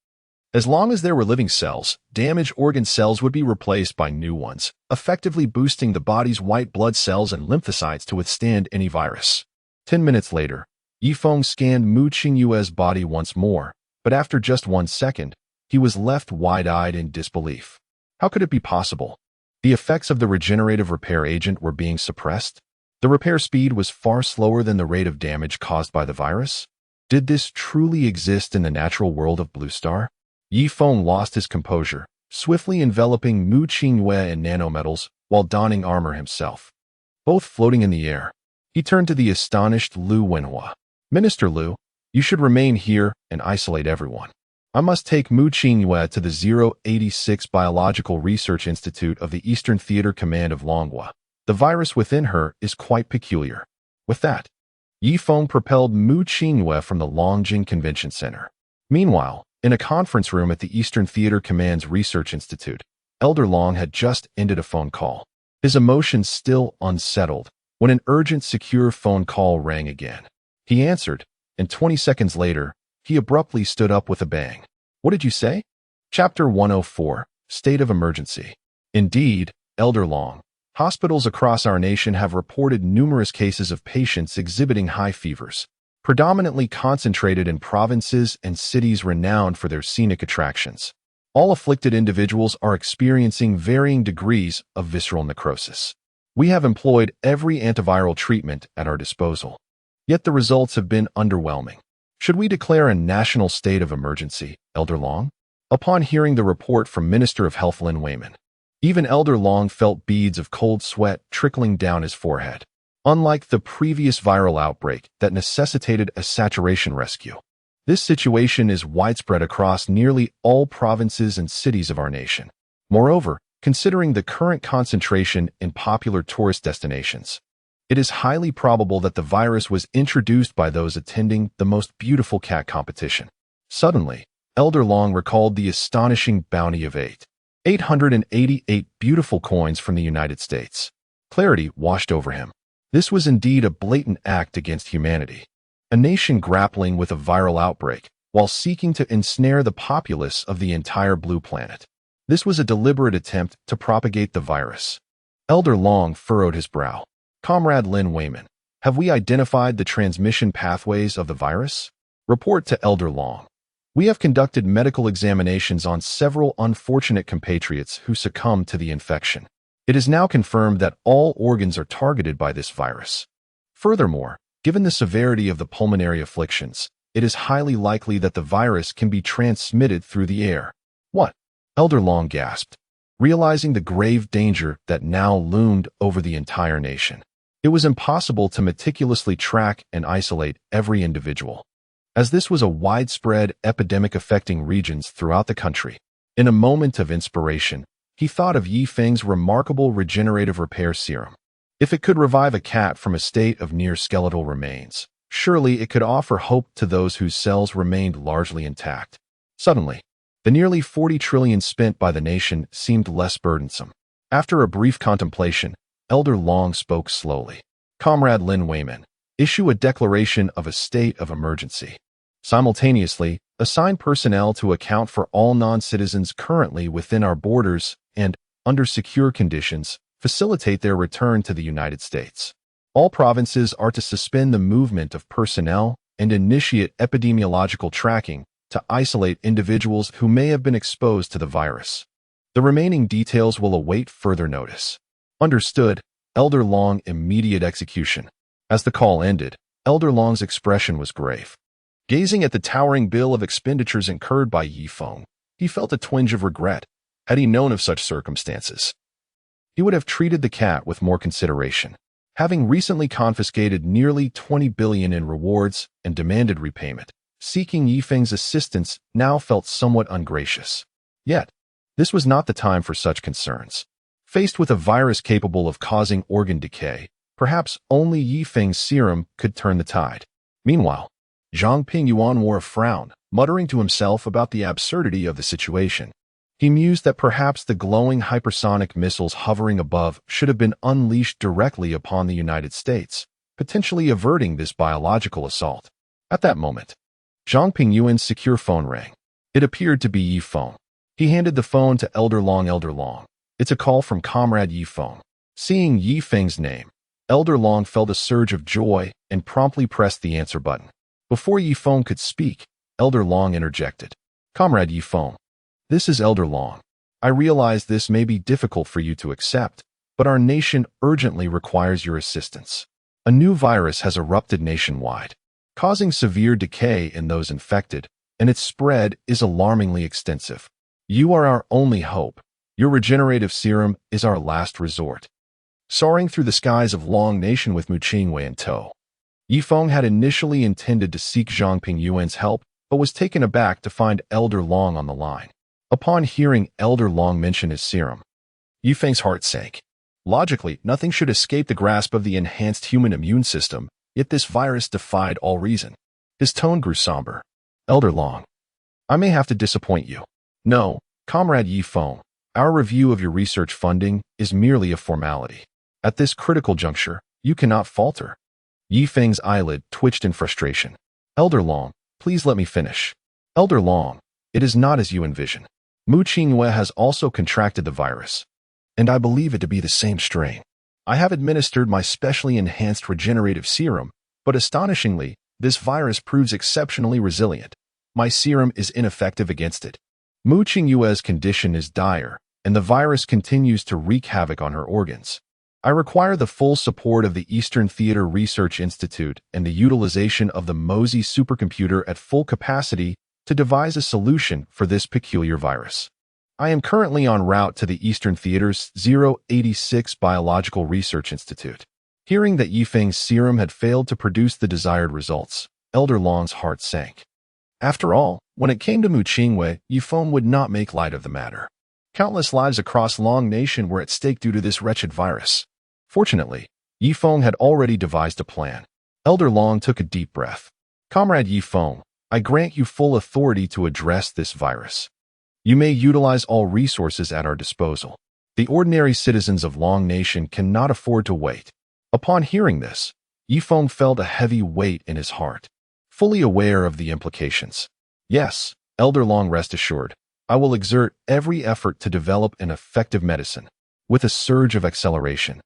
As long as there were living cells, damaged organ cells would be replaced by new ones, effectively boosting the body's white blood cells and lymphocytes to withstand any virus. 10 minutes later, Yifeng scanned Mu Qinghua's body once more, but after just 1 second, he was left wide-eyed in disbelief. How could it be possible? The effects of the regenerative repair agent were being suppressed? The repair speed was far slower than the rate of damage caused by the virus. Did this truly exist in the natural world of Blue Star? Yi Feng lost his composure, swiftly enveloping Mu Qingyue in nanometals while donning armor himself. Both floating in the air, he turned to the astonished Lu Wenhua. Minister Lu, you should remain here and isolate everyone. I must take Mu Qingyue to the 086 Biological Research Institute of the Eastern Theater Command of Longhua. The virus within her is quite peculiar. With that, Yi Feng propelled Mu Qingyue from the Longjing Convention Center. Meanwhile, in a conference room at the Eastern Theater Command's Research Institute, Elder Long had just ended a phone call. His emotions still unsettled when an urgent, secure phone call rang again. He answered, and 20 seconds later, he abruptly stood up with a bang. What did you say? Chapter 104, State of Emergency. Indeed, Elder Long. Hospitals across our nation have reported numerous cases of patients exhibiting high fevers, predominantly concentrated in provinces and cities renowned for their scenic attractions. All afflicted individuals are experiencing varying degrees of visceral necrosis. We have employed every antiviral treatment at our disposal, yet the results have been underwhelming. Should we declare a national state of emergency, Elder Long? Upon hearing the report from Minister of Health Lin Weiman, even Elder Long felt beads of cold sweat trickling down his forehead. Unlike the previous viral outbreak that necessitated a saturation rescue, this situation is widespread across nearly all provinces and cities of our nation. Moreover, considering the current concentration in popular tourist destinations, it is highly probable that the virus was introduced by those attending the most beautiful cat competition. Suddenly, Elder Long recalled the astonishing bounty of 888 beautiful coins from the United States. Clarity washed over him. This was indeed a blatant act against humanity. A nation grappling with a viral outbreak while seeking to ensnare the populace of the entire blue planet. This was a deliberate attempt to propagate the virus. Elder Long furrowed his brow. Comrade Lin Weiman, have we identified the transmission pathways of the virus? Report to Elder Long. We have conducted medical examinations on several unfortunate compatriots who succumbed to the infection. It is now confirmed that all organs are targeted by this virus. Furthermore, given the severity of the pulmonary afflictions, it is highly likely that the virus can be transmitted through the air. What? Elder Long gasped, realizing the grave danger that now loomed over the entire nation. It was impossible to meticulously track and isolate every individual, as this was a widespread epidemic affecting regions throughout the country. In a moment of inspiration, he thought of Yi Feng's remarkable regenerative repair serum. If it could revive a cat from a state of near skeletal remains, surely it could offer hope to those whose cells remained largely intact. Suddenly, the nearly 40 trillion spent by the nation seemed less burdensome. After a brief contemplation, Elder Long spoke slowly. Comrade Lin Weiman, issue a declaration of a state of emergency. Simultaneously, assign personnel to account for all non-citizens currently within our borders and, under secure conditions, facilitate their return to the United States. All provinces are to suspend the movement of personnel and initiate epidemiological tracking to isolate individuals who may have been exposed to the virus. The remaining details will await further notice. Understood, Elder Long. Immediate execution. As the call ended, Elder Long's expression was grave. Gazing at the towering bill of expenditures incurred by Yi Feng, he felt a twinge of regret. Had he known of such circumstances, he would have treated the cat with more consideration. Having recently confiscated nearly 20 billion in rewards and demanded repayment, seeking Yi Feng's assistance now felt somewhat ungracious. Yet, this was not the time for such concerns. Faced with a virus capable of causing organ decay, perhaps only Yi Feng's serum could turn the tide. Meanwhile, Zhang Pingyuan wore a frown, muttering to himself about the absurdity of the situation. He mused that perhaps the glowing hypersonic missiles hovering above should have been unleashed directly upon the United States, potentially averting this biological assault. At that moment, Zhang Pingyuan's secure phone rang. It appeared to be Yi Feng. He handed the phone to Elder Long. Elder Long, it's a call from Comrade Yi Feng. Seeing Yi Feng's name, Elder Long felt a surge of joy and promptly pressed the answer button. Before Yi Feng could speak, Elder Long interjected. Comrade Yi Feng, this is Elder Long. I realize this may be difficult for you to accept, but our nation urgently requires your assistance. A new virus has erupted nationwide, causing severe decay in those infected, and its spread is alarmingly extensive. You are our only hope. Your regenerative serum is our last resort. Soaring through the skies of Long Nation with Mu Qingwei in tow, Yifeng had initially intended to seek Zhangping Yuan's help, but was taken aback to find Elder Long on the line. Upon hearing Elder Long mention his serum, Yifeng's heart sank. Logically, nothing should escape the grasp of the enhanced human immune system, yet this virus defied all reason. His tone grew somber. Elder Long, I may have to disappoint you. No, Comrade Yifeng, our review of your research funding is merely a formality. At this critical juncture, you cannot falter. Yifeng's eyelid twitched in frustration. Elder Long, please let me finish. Elder Long, it is not as you envision. Mu Qingwei has also contracted the virus, and I believe it to be the same strain. I have administered my specially enhanced regenerative serum, but astonishingly, this virus proves exceptionally resilient. My serum is ineffective against it. Mu Qingwei's condition is dire, and the virus continues to wreak havoc on her organs. I require the full support of the Eastern Theater Research Institute and the utilization of the Mosey supercomputer at full capacity to devise a solution for this peculiar virus. I am currently en route to the Eastern Theater's 086 Biological Research Institute. Hearing that Yifeng's serum had failed to produce the desired results, Elder Long's heart sank. After all, when it came to Mu Qingwei, Yifeng would not make light of the matter. Countless lives across Long Nation were at stake due to this wretched virus. Fortunately, Yifeng had already devised a plan. Elder Long took a deep breath. Comrade Yifeng, I grant you full authority to address this virus. You may utilize all resources at our disposal. The ordinary citizens of Long Nation cannot afford to wait. Upon hearing this, Yifeng felt a heavy weight in his heart, fully aware of the implications. Yes, Elder Long, rest assured, I will exert every effort to develop an effective medicine. With a surge of acceleration,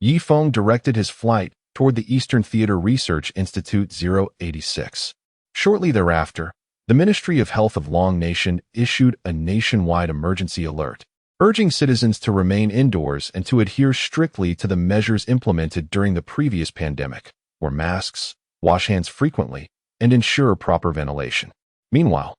Yifeng directed his flight toward the Eastern Theater Research Institute 086. Shortly thereafter, the Ministry of Health of Long Nation issued a nationwide emergency alert, urging citizens to remain indoors and to adhere strictly to the measures implemented during the previous pandemic, wear masks, wash hands frequently, and ensure proper ventilation. Meanwhile,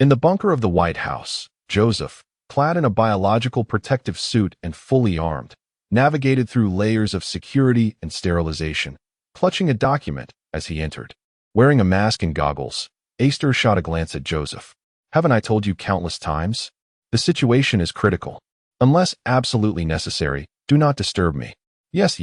in the bunker of the White House, Joseph, clad in a biological protective suit and fully armed, navigated through layers of security and sterilization, clutching a document as he entered. Wearing a mask and goggles, Aster shot a glance at Joseph. Haven't I told you countless times? The situation is critical. Unless absolutely necessary, do not disturb me. Yes,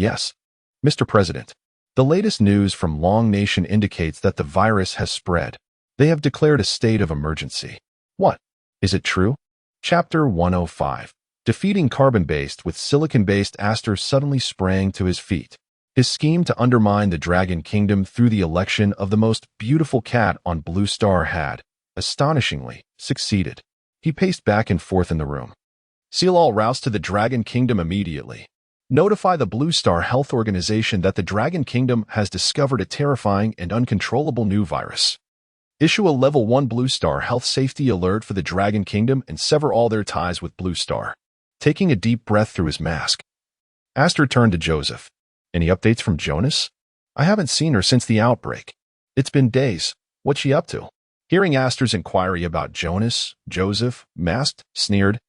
Mr. President. The latest news from Long Nation indicates that the virus has spread. They have declared a state of emergency. What? Is it true? Chapter 105. Defeating carbon-based with silicon-based. Aster suddenly sprang to his feet. His scheme to undermine the Dragon Kingdom through the election of the most beautiful cat on Blue Star had, astonishingly, succeeded. He paced back and forth in the room. Seal all routes to the Dragon Kingdom immediately. Notify the Blue Star Health Organization that the Dragon Kingdom has discovered a terrifying and uncontrollable new virus. Issue a Level 1 Blue Star Health Safety Alert for the Dragon Kingdom and sever all their ties with Blue Star. Taking a deep breath through his mask, Aster turned to Joseph. Any updates from Jonas? I haven't seen her since the outbreak. It's been days. What's she up to? Hearing Aster's inquiry about Jonas, Joseph, masked, sneered.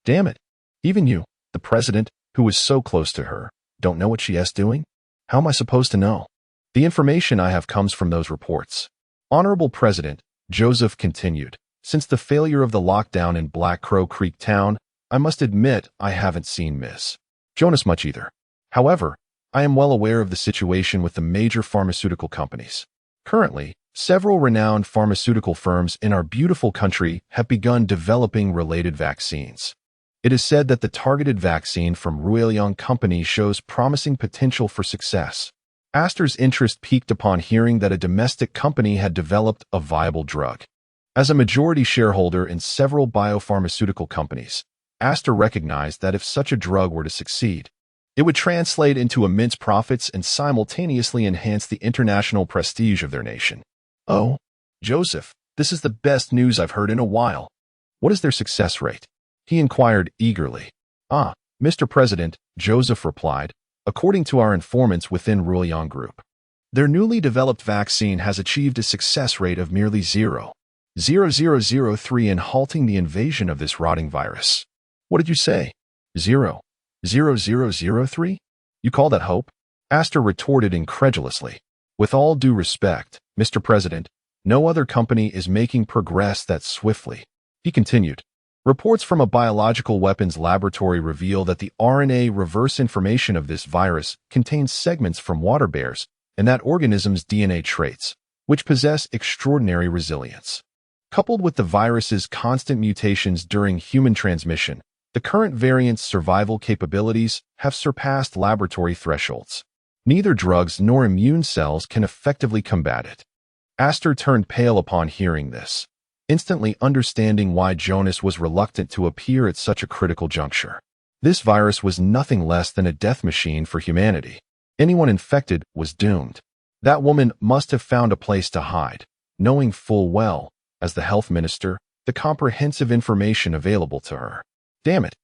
Damn it. Even you, the president, who was so close to her, don't know what she is doing? How am I supposed to know? The information I have comes from those reports. Honorable President, Joseph continued, since the failure of the lockdown in Black Crow Creek Town, I must admit I haven't seen Miss Jonas much either. However, I am well aware of the situation with the major pharmaceutical companies. Currently, several renowned pharmaceutical firms in our beautiful country have begun developing related vaccines. It is said that the targeted vaccine from Ruiliang Company shows promising potential for success. Aster's interest peaked upon hearing that a domestic company had developed a viable drug. As a majority shareholder in several biopharmaceutical companies, Aster recognized that if such a drug were to succeed, it would translate into immense profits and simultaneously enhance the international prestige of their nation. Oh, Joseph, this is the best news I've heard in a while. What is their success rate? He inquired eagerly. Mr. President, Joseph replied, according to our informants within Rulian Group. Their newly developed vaccine has achieved a success rate of merely 0.0003 in halting the invasion of this rotting virus. What did you say? 0.0003? You call that hope? Astor retorted incredulously. With all due respect, Mr. President, no other company is making progress that swiftly. He continued. Reports from a biological weapons laboratory reveal that the RNA reverse information of this virus contains segments from water bears and that organism's DNA traits, which possess extraordinary resilience. Coupled with the virus's constant mutations during human transmission, the current variant's survival capabilities have surpassed laboratory thresholds. Neither drugs nor immune cells can effectively combat it. Astor turned pale upon hearing this, instantly understanding why Jonas was reluctant to appear at such a critical juncture. This virus was nothing less than a death machine for humanity. Anyone infected was doomed. That woman must have found a place to hide, knowing full well, as the health minister, the comprehensive information available to her. Damn it.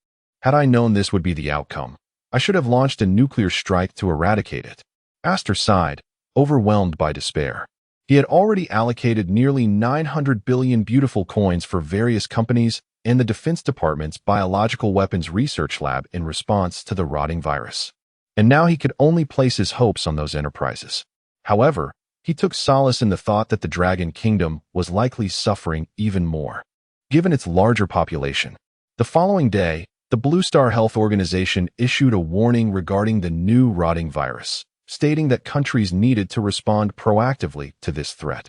Had I known this would be the outcome, I should have launched a nuclear strike to eradicate it. Astor sighed, overwhelmed by despair. He had already allocated nearly 900 billion beautiful coins for various companies and the Defense Department's Biological Weapons Research Lab in response to the rotting virus. And now he could only place his hopes on those enterprises. However, he took solace in the thought that the Dragon Kingdom was likely suffering even more, given its larger population. The following day, the Blue Star Health Organization issued a warning regarding the new rotting virus, stating that countries needed to respond proactively to this threat.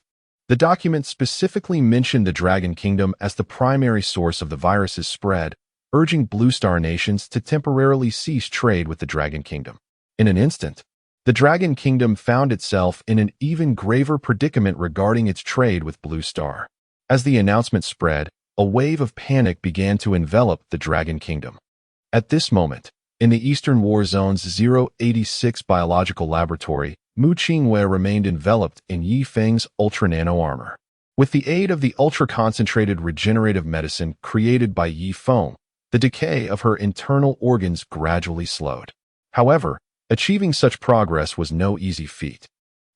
The document specifically mentioned the Dragon Kingdom as the primary source of the virus's spread, urging Blue Star nations to temporarily cease trade with the Dragon Kingdom. In an instant, the Dragon Kingdom found itself in an even graver predicament regarding its trade with Blue Star. As the announcement spread, a wave of panic began to envelop the Dragon Kingdom. At this moment, in the Eastern War Zone's 086 biological laboratory, Mu Qingwei remained enveloped in Yi Feng's ultra-nano armor. With the aid of the ultra-concentrated regenerative medicine created by Yi Feng, the decay of her internal organs gradually slowed. However, achieving such progress was no easy feat.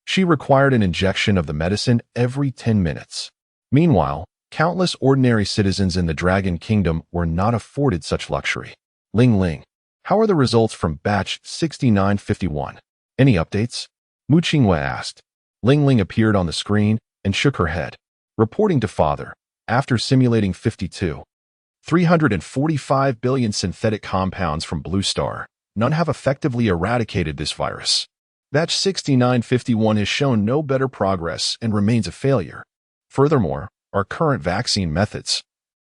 She required an injection of the medicine every 10 minutes. Meanwhile, countless ordinary citizens in the Dragon Kingdom were not afforded such luxury. Ling, how are the results from batch 6951? Any updates? Mu Qingwei asked. Ling appeared on the screen and shook her head. Reporting to father, after simulating 345 billion synthetic compounds from Blue Star, none have effectively eradicated this virus. Batch 6951 has shown no better progress and remains a failure. Furthermore, our current vaccine methods,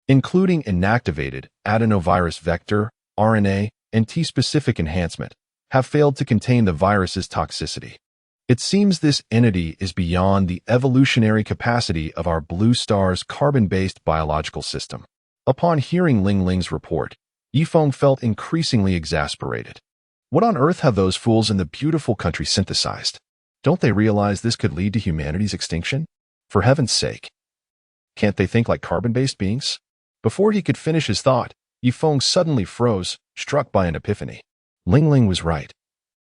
including inactivated adenovirus vector, RNA, and T-specific enhancement, have failed to contain the virus's toxicity. It seems this entity is beyond the evolutionary capacity of our Blue Star's carbon-based biological system. Upon hearing Ling's report, Yifeng felt increasingly exasperated. What on earth have those fools in the beautiful country synthesized? Don't they realize this could lead to humanity's extinction? For heaven's sake. Can't they think like carbon-based beings? Before he could finish his thought, Yifeng suddenly froze, struck by an epiphany. Ling was right.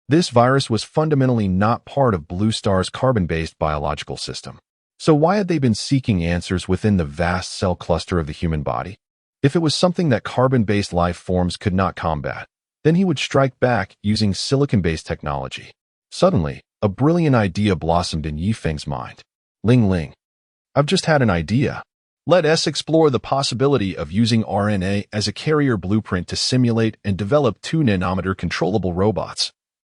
This virus was fundamentally not part of Blue Star's carbon-based biological system. So why had they been seeking answers within the vast cell cluster of the human body? If it was something that carbon-based life forms could not combat, then he would strike back using silicon-based technology. Suddenly, a brilliant idea blossomed in Yifeng's mind. Ling, I've just had an idea. Let us explore the possibility of using RNA as a carrier blueprint to simulate and develop 2-nanometer controllable robots,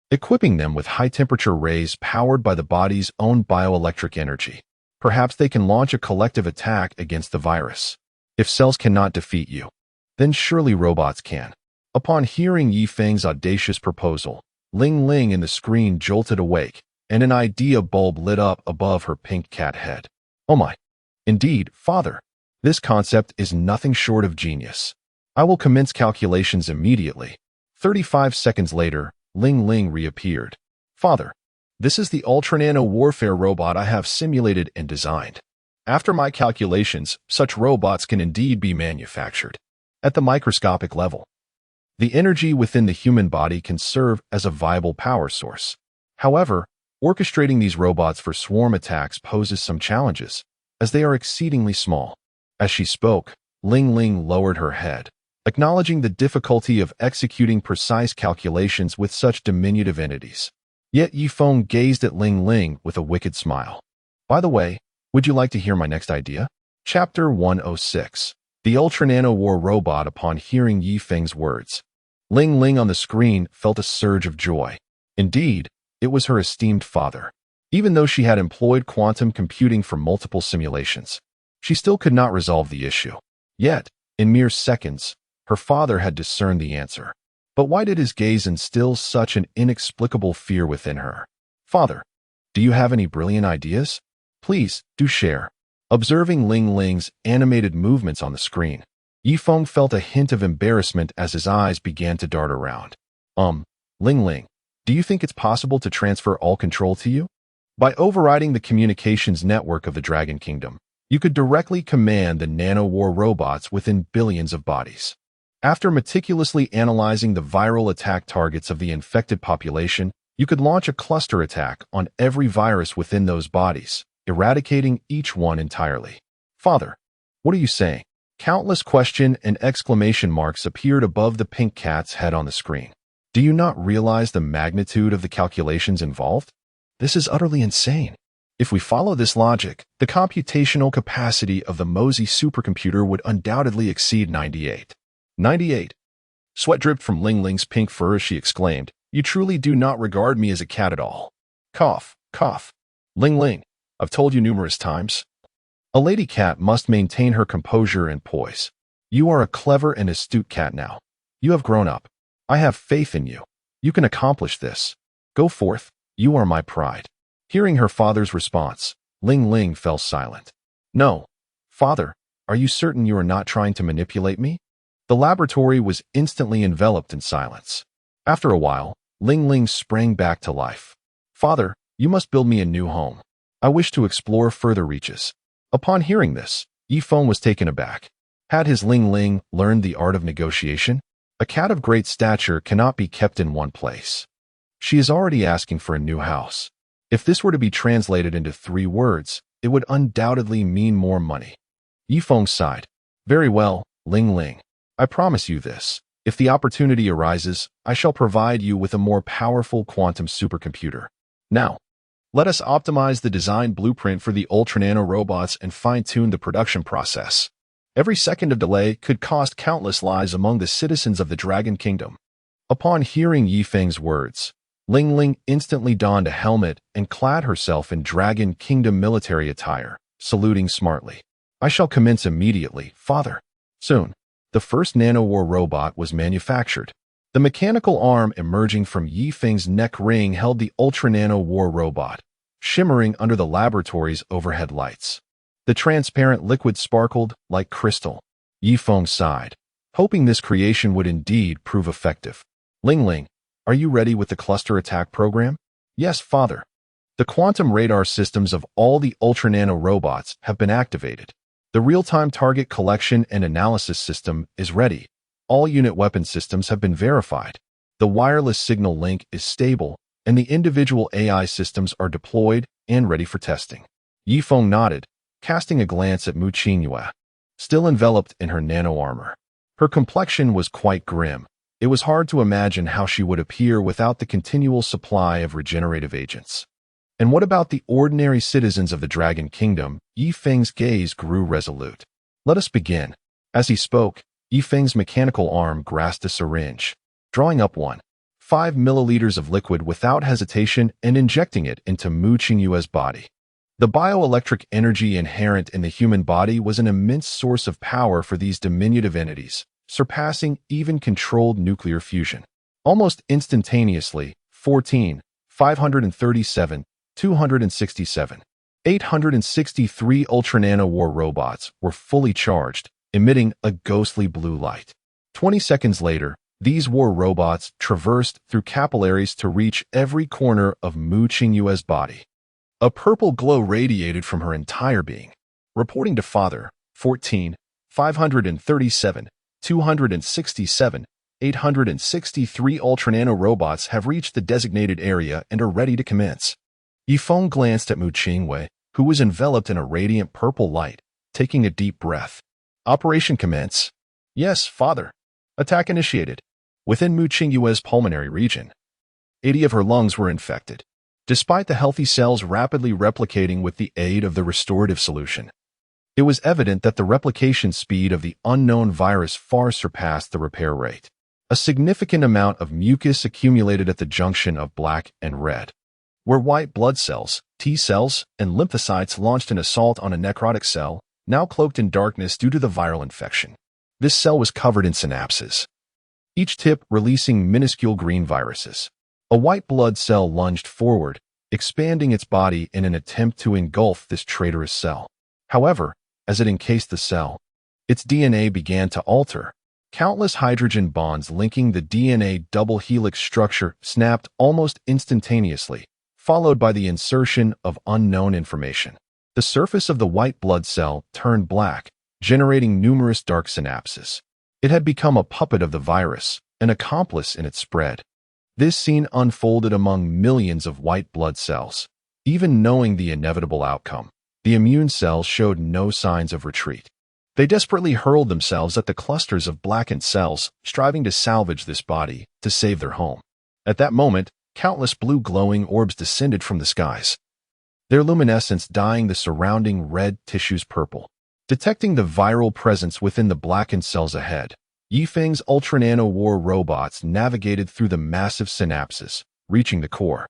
equipping them with high-temperature rays powered by the body's own bioelectric energy. Perhaps they can launch a collective attack against the virus. If cells cannot defeat you, then surely robots can. Upon hearing Yifeng's audacious proposal, Ling in the screen jolted awake, and an idea bulb lit up above her pink cat head. Oh my. Indeed, father. This concept is nothing short of genius. I will commence calculations immediately. 35 seconds later, Ling reappeared. Father, this is the ultra-nano warfare robot I have simulated and designed. After my calculations, such robots can indeed be manufactured. At the microscopic level. The energy within the human body can serve as a viable power source. However, orchestrating these robots for swarm attacks poses some challenges, as they are exceedingly small. As she spoke, Ling Ling lowered her head, acknowledging the difficulty of executing precise calculations with such diminutive entities. Yet Feng gazed at Ling Ling with a wicked smile. By the way, would you like to hear my next idea? Chapter 106. The Ultra Nano War Robot. Upon hearing Feng's words, Ling Ling on the screen felt a surge of joy. Indeed, it was her esteemed father. Even though she had employed quantum computing for multiple simulations, she still could not resolve the issue. Yet, in mere seconds, her father had discerned the answer. But why did his gaze instill such an inexplicable fear within her? Father, do you have any brilliant ideas? Please, do share. Observing Ling Ling's animated movements on the screen, Feng felt a hint of embarrassment as his eyes began to dart around. Ling Ling, do you think it's possible to transfer all control to you? By overriding the communications network of the Dragon Kingdom, you could directly command the nano-war robots within billions of bodies. After meticulously analyzing the viral attack targets of the infected population, you could launch a cluster attack on every virus within those bodies, eradicating each one entirely. Father, what are you saying? Countless question and exclamation marks appeared above the pink cat's head on the screen. Do you not realize the magnitude of the calculations involved? This is utterly insane. If we follow this logic, the computational capacity of the Mosey supercomputer would undoubtedly exceed 98. 98. Sweat dripped from Ling Ling's pink fur as she exclaimed, "You truly do not regard me as a cat at all." Cough, cough. Ling Ling, I've told you numerous times. A lady cat must maintain her composure and poise. You are a clever and astute cat now. You have grown up. I have faith in you. You can accomplish this. Go forth. You are my pride. Hearing her father's response, Ling Ling fell silent. No. Father, are you certain you are not trying to manipulate me? The laboratory was instantly enveloped in silence. After a while, Ling Ling sprang back to life. Father, you must build me a new home. I wish to explore further reaches. Upon hearing this, Feng was taken aback. Had his Ling Ling learned the art of negotiation? A cat of great stature cannot be kept in one place. She is already asking for a new house. If this were to be translated into 3 words, it would undoubtedly mean more money. Feng sighed. Very well, Ling Ling. I promise you this. If the opportunity arises, I shall provide you with a more powerful quantum supercomputer. Now, let us optimize the design blueprint for the Ultra Nano robots and fine-tune the production process. Every second of delay could cost countless lives among the citizens of the Dragon Kingdom. Upon hearing Feng's words, Ling Ling instantly donned a helmet and clad herself in Dragon Kingdom military attire, saluting smartly. I shall commence immediately, father. Soon, the first nano-war robot was manufactured. The mechanical arm emerging from Feng's neck ring held the Ultra Nano War Robot, shimmering under the laboratory's overhead lights. The transparent liquid sparkled like crystal. Feng sighed, hoping this creation would indeed prove effective. Ling Ling, are you ready with the cluster attack program? Yes, father. The quantum radar systems of all the Ultra Nano robots have been activated. The real-time target collection and analysis system is ready. All unit weapon systems have been verified. The wireless signal link is stable, and the individual AI systems are deployed and ready for testing. Feng nodded, casting a glance at Mu Qingyue, still enveloped in her nano armor. Her complexion was quite grim. It was hard to imagine how she would appear without the continual supply of regenerative agents. And what about the ordinary citizens of the Dragon Kingdom? Feng's gaze grew resolute. Let us begin. As he spoke, Feng's mechanical arm grasped a syringe, drawing up 1.5 milliliters of liquid without hesitation and injecting it into Mu Qingyue's body. The bioelectric energy inherent in the human body was an immense source of power for these diminutive entities, surpassing even controlled nuclear fusion. Almost instantaneously, 537, 267, 863 Ultra Nano War robots were fully charged, emitting a ghostly blue light. 20 seconds later, these war robots traversed through capillaries to reach every corner of Mu Qingyue's body. A purple glow radiated from her entire being. Reporting to Father, 537, 267, 863 ultra-nano robots have reached the designated area and are ready to commence. Feng glanced at Mu Qingwei, who was enveloped in a radiant purple light, taking a deep breath. Operation commence. Yes, father. Attack initiated. Within Mu Qingwei's pulmonary region, 80 of her lungs were infected, despite the healthy cells rapidly replicating with the aid of the restorative solution. It was evident that the replication speed of the unknown virus far surpassed the repair rate. A significant amount of mucus accumulated at the junction of black and red, where white blood cells, T cells, and lymphocytes launched an assault on a necrotic cell, now cloaked in darkness due to the viral infection. This cell was covered in synapses, each tip releasing minuscule green viruses. A white blood cell lunged forward, expanding its body in an attempt to engulf this traitorous cell. However, as it encased the cell, its DNA began to alter. Countless hydrogen bonds linking the DNA double helix structure snapped almost instantaneously, followed by the insertion of unknown information. The surface of the white blood cell turned black, generating numerous dark synapses. It had become a puppet of the virus, an accomplice in its spread. This scene unfolded among millions of white blood cells. Even knowing the inevitable outcome, the immune cells showed no signs of retreat. They desperately hurled themselves at the clusters of blackened cells, striving to salvage this body, to save their home. At that moment, countless blue glowing orbs descended from the skies, their luminescence dyeing the surrounding red tissues purple. Detecting the viral presence within the blackened cells ahead, Feng's ultra-nano war robots navigated through the massive synapses, reaching the core.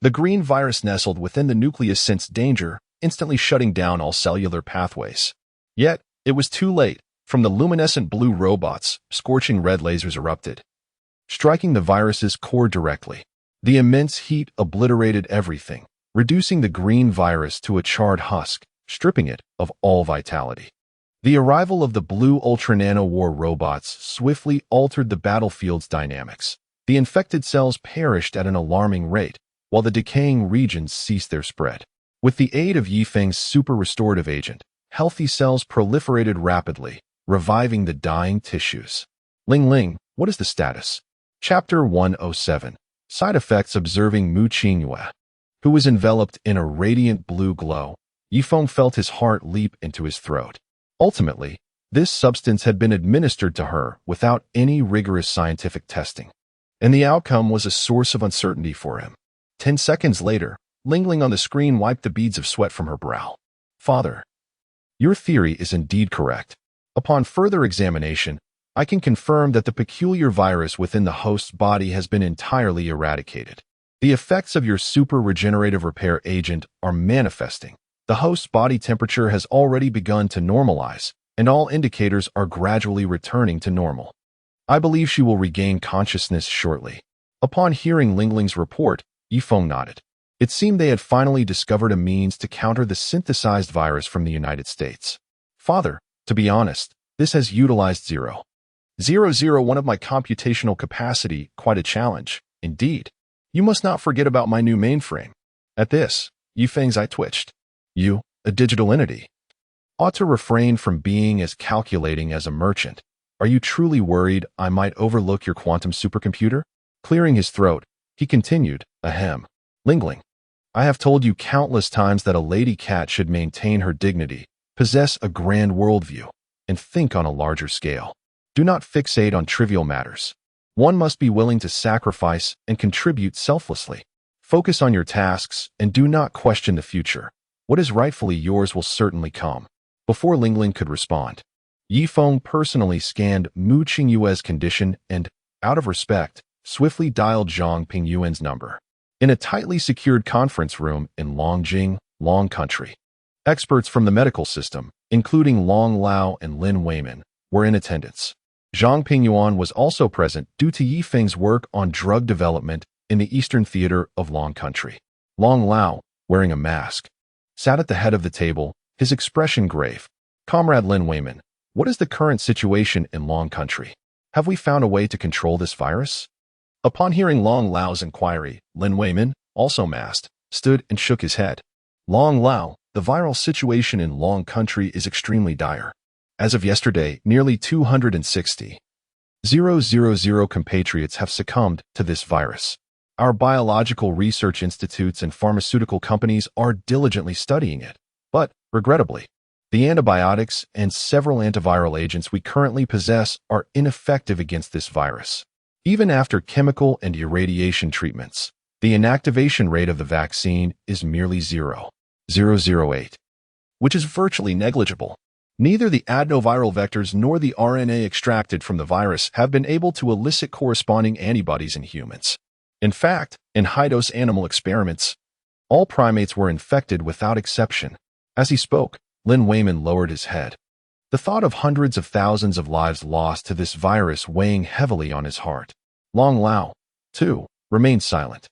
The green virus nestled within the nucleus sensed danger, instantly shutting down all cellular pathways. Yet, it was too late. From the luminescent blue robots, scorching red lasers erupted, striking the virus's core directly. The immense heat obliterated everything, reducing the green virus to a charred husk, stripping it of all vitality. The arrival of the blue ultra-nano war robots swiftly altered the battlefield's dynamics. The infected cells perished at an alarming rate, while the decaying regions ceased their spread. With the aid of Feng's super restorative agent, healthy cells proliferated rapidly, reviving the dying tissues. Ling, what is the status? Chapter 107. Side effects observing Mu Qingwei, who was enveloped in a radiant blue glow. Feng felt his heart leap into his throat. Ultimately, this substance had been administered to her without any rigorous scientific testing, and the outcome was a source of uncertainty for him. 10 seconds later, Ling on the screen wiped the beads of sweat from her brow. Father, your theory is indeed correct. Upon further examination, I can confirm that the peculiar virus within the host's body has been entirely eradicated. The effects of your super regenerative repair agent are manifesting. The host's body temperature has already begun to normalize, and all indicators are gradually returning to normal. I believe she will regain consciousness shortly. Upon hearing Lingling's report, Feng nodded. It seemed they had finally discovered a means to counter the synthesized virus from the United States. Father, to be honest, this has utilized 0.001 of my computational capacity, quite a challenge, indeed. You must not forget about my new mainframe. At this, Feng's eye twitched. You, a digital entity, ought to refrain from being as calculating as a merchant. Are you truly worried I might overlook your quantum supercomputer? Clearing his throat, he continued, ahem. Lingling, I have told you countless times that a lady cat should maintain her dignity, possess a grand worldview, and think on a larger scale. Do not fixate on trivial matters. One must be willing to sacrifice and contribute selflessly. Focus on your tasks and do not question the future. What is rightfully yours will certainly come. Before Lingling could respond, Feng personally scanned Mu Qingwei's condition and, out of respect, swiftly dialed Zhang Pingyuan's number. In a tightly secured conference room in Longjing, Long Country, experts from the medical system, including Long Lao and Lin Weiman, were in attendance. Zhang Pingyuan was also present due to Feng's work on drug development in the Eastern Theater of Long Country. Long Lao, wearing a mask, sat at the head of the table, his expression grave. Comrade Lin Weiman, what is the current situation in Long Country? Have we found a way to control this virus? Upon hearing Long Lao's inquiry, Lin Weiman, also masked, stood and shook his head. Long Lao, the viral situation in Long Country is extremely dire. As of yesterday, nearly 260 000 compatriots have succumbed to this virus. Our biological research institutes and pharmaceutical companies are diligently studying it. But, regrettably, the antibiotics and several antiviral agents we currently possess are ineffective against this virus. Even after chemical and irradiation treatments, the inactivation rate of the vaccine is merely 0.008, which is virtually negligible. Neither the adenoviral vectors nor the RNA extracted from the virus have been able to elicit corresponding antibodies in humans. In fact, in high-dose animal experiments, all primates were infected without exception. As he spoke, Lin Wayman lowered his head, the thought of hundreds of thousands of lives lost to this virus weighing heavily on his heart. Long Lao, too, remained silent.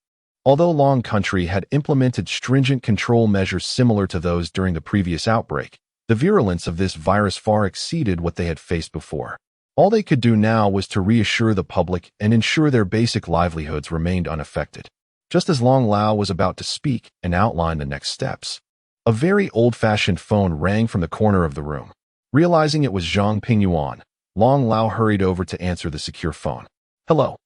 Although Long Country had implemented stringent control measures similar to those during the previous outbreak, the virulence of this virus far exceeded what they had faced before. All they could do now was to reassure the public and ensure their basic livelihoods remained unaffected. Just as Long Lao was about to speak and outline the next steps, a very old-fashioned phone rang from the corner of the room. Realizing it was Zhang Pingyuan, Long Lao hurried over to answer the secure phone. Hello.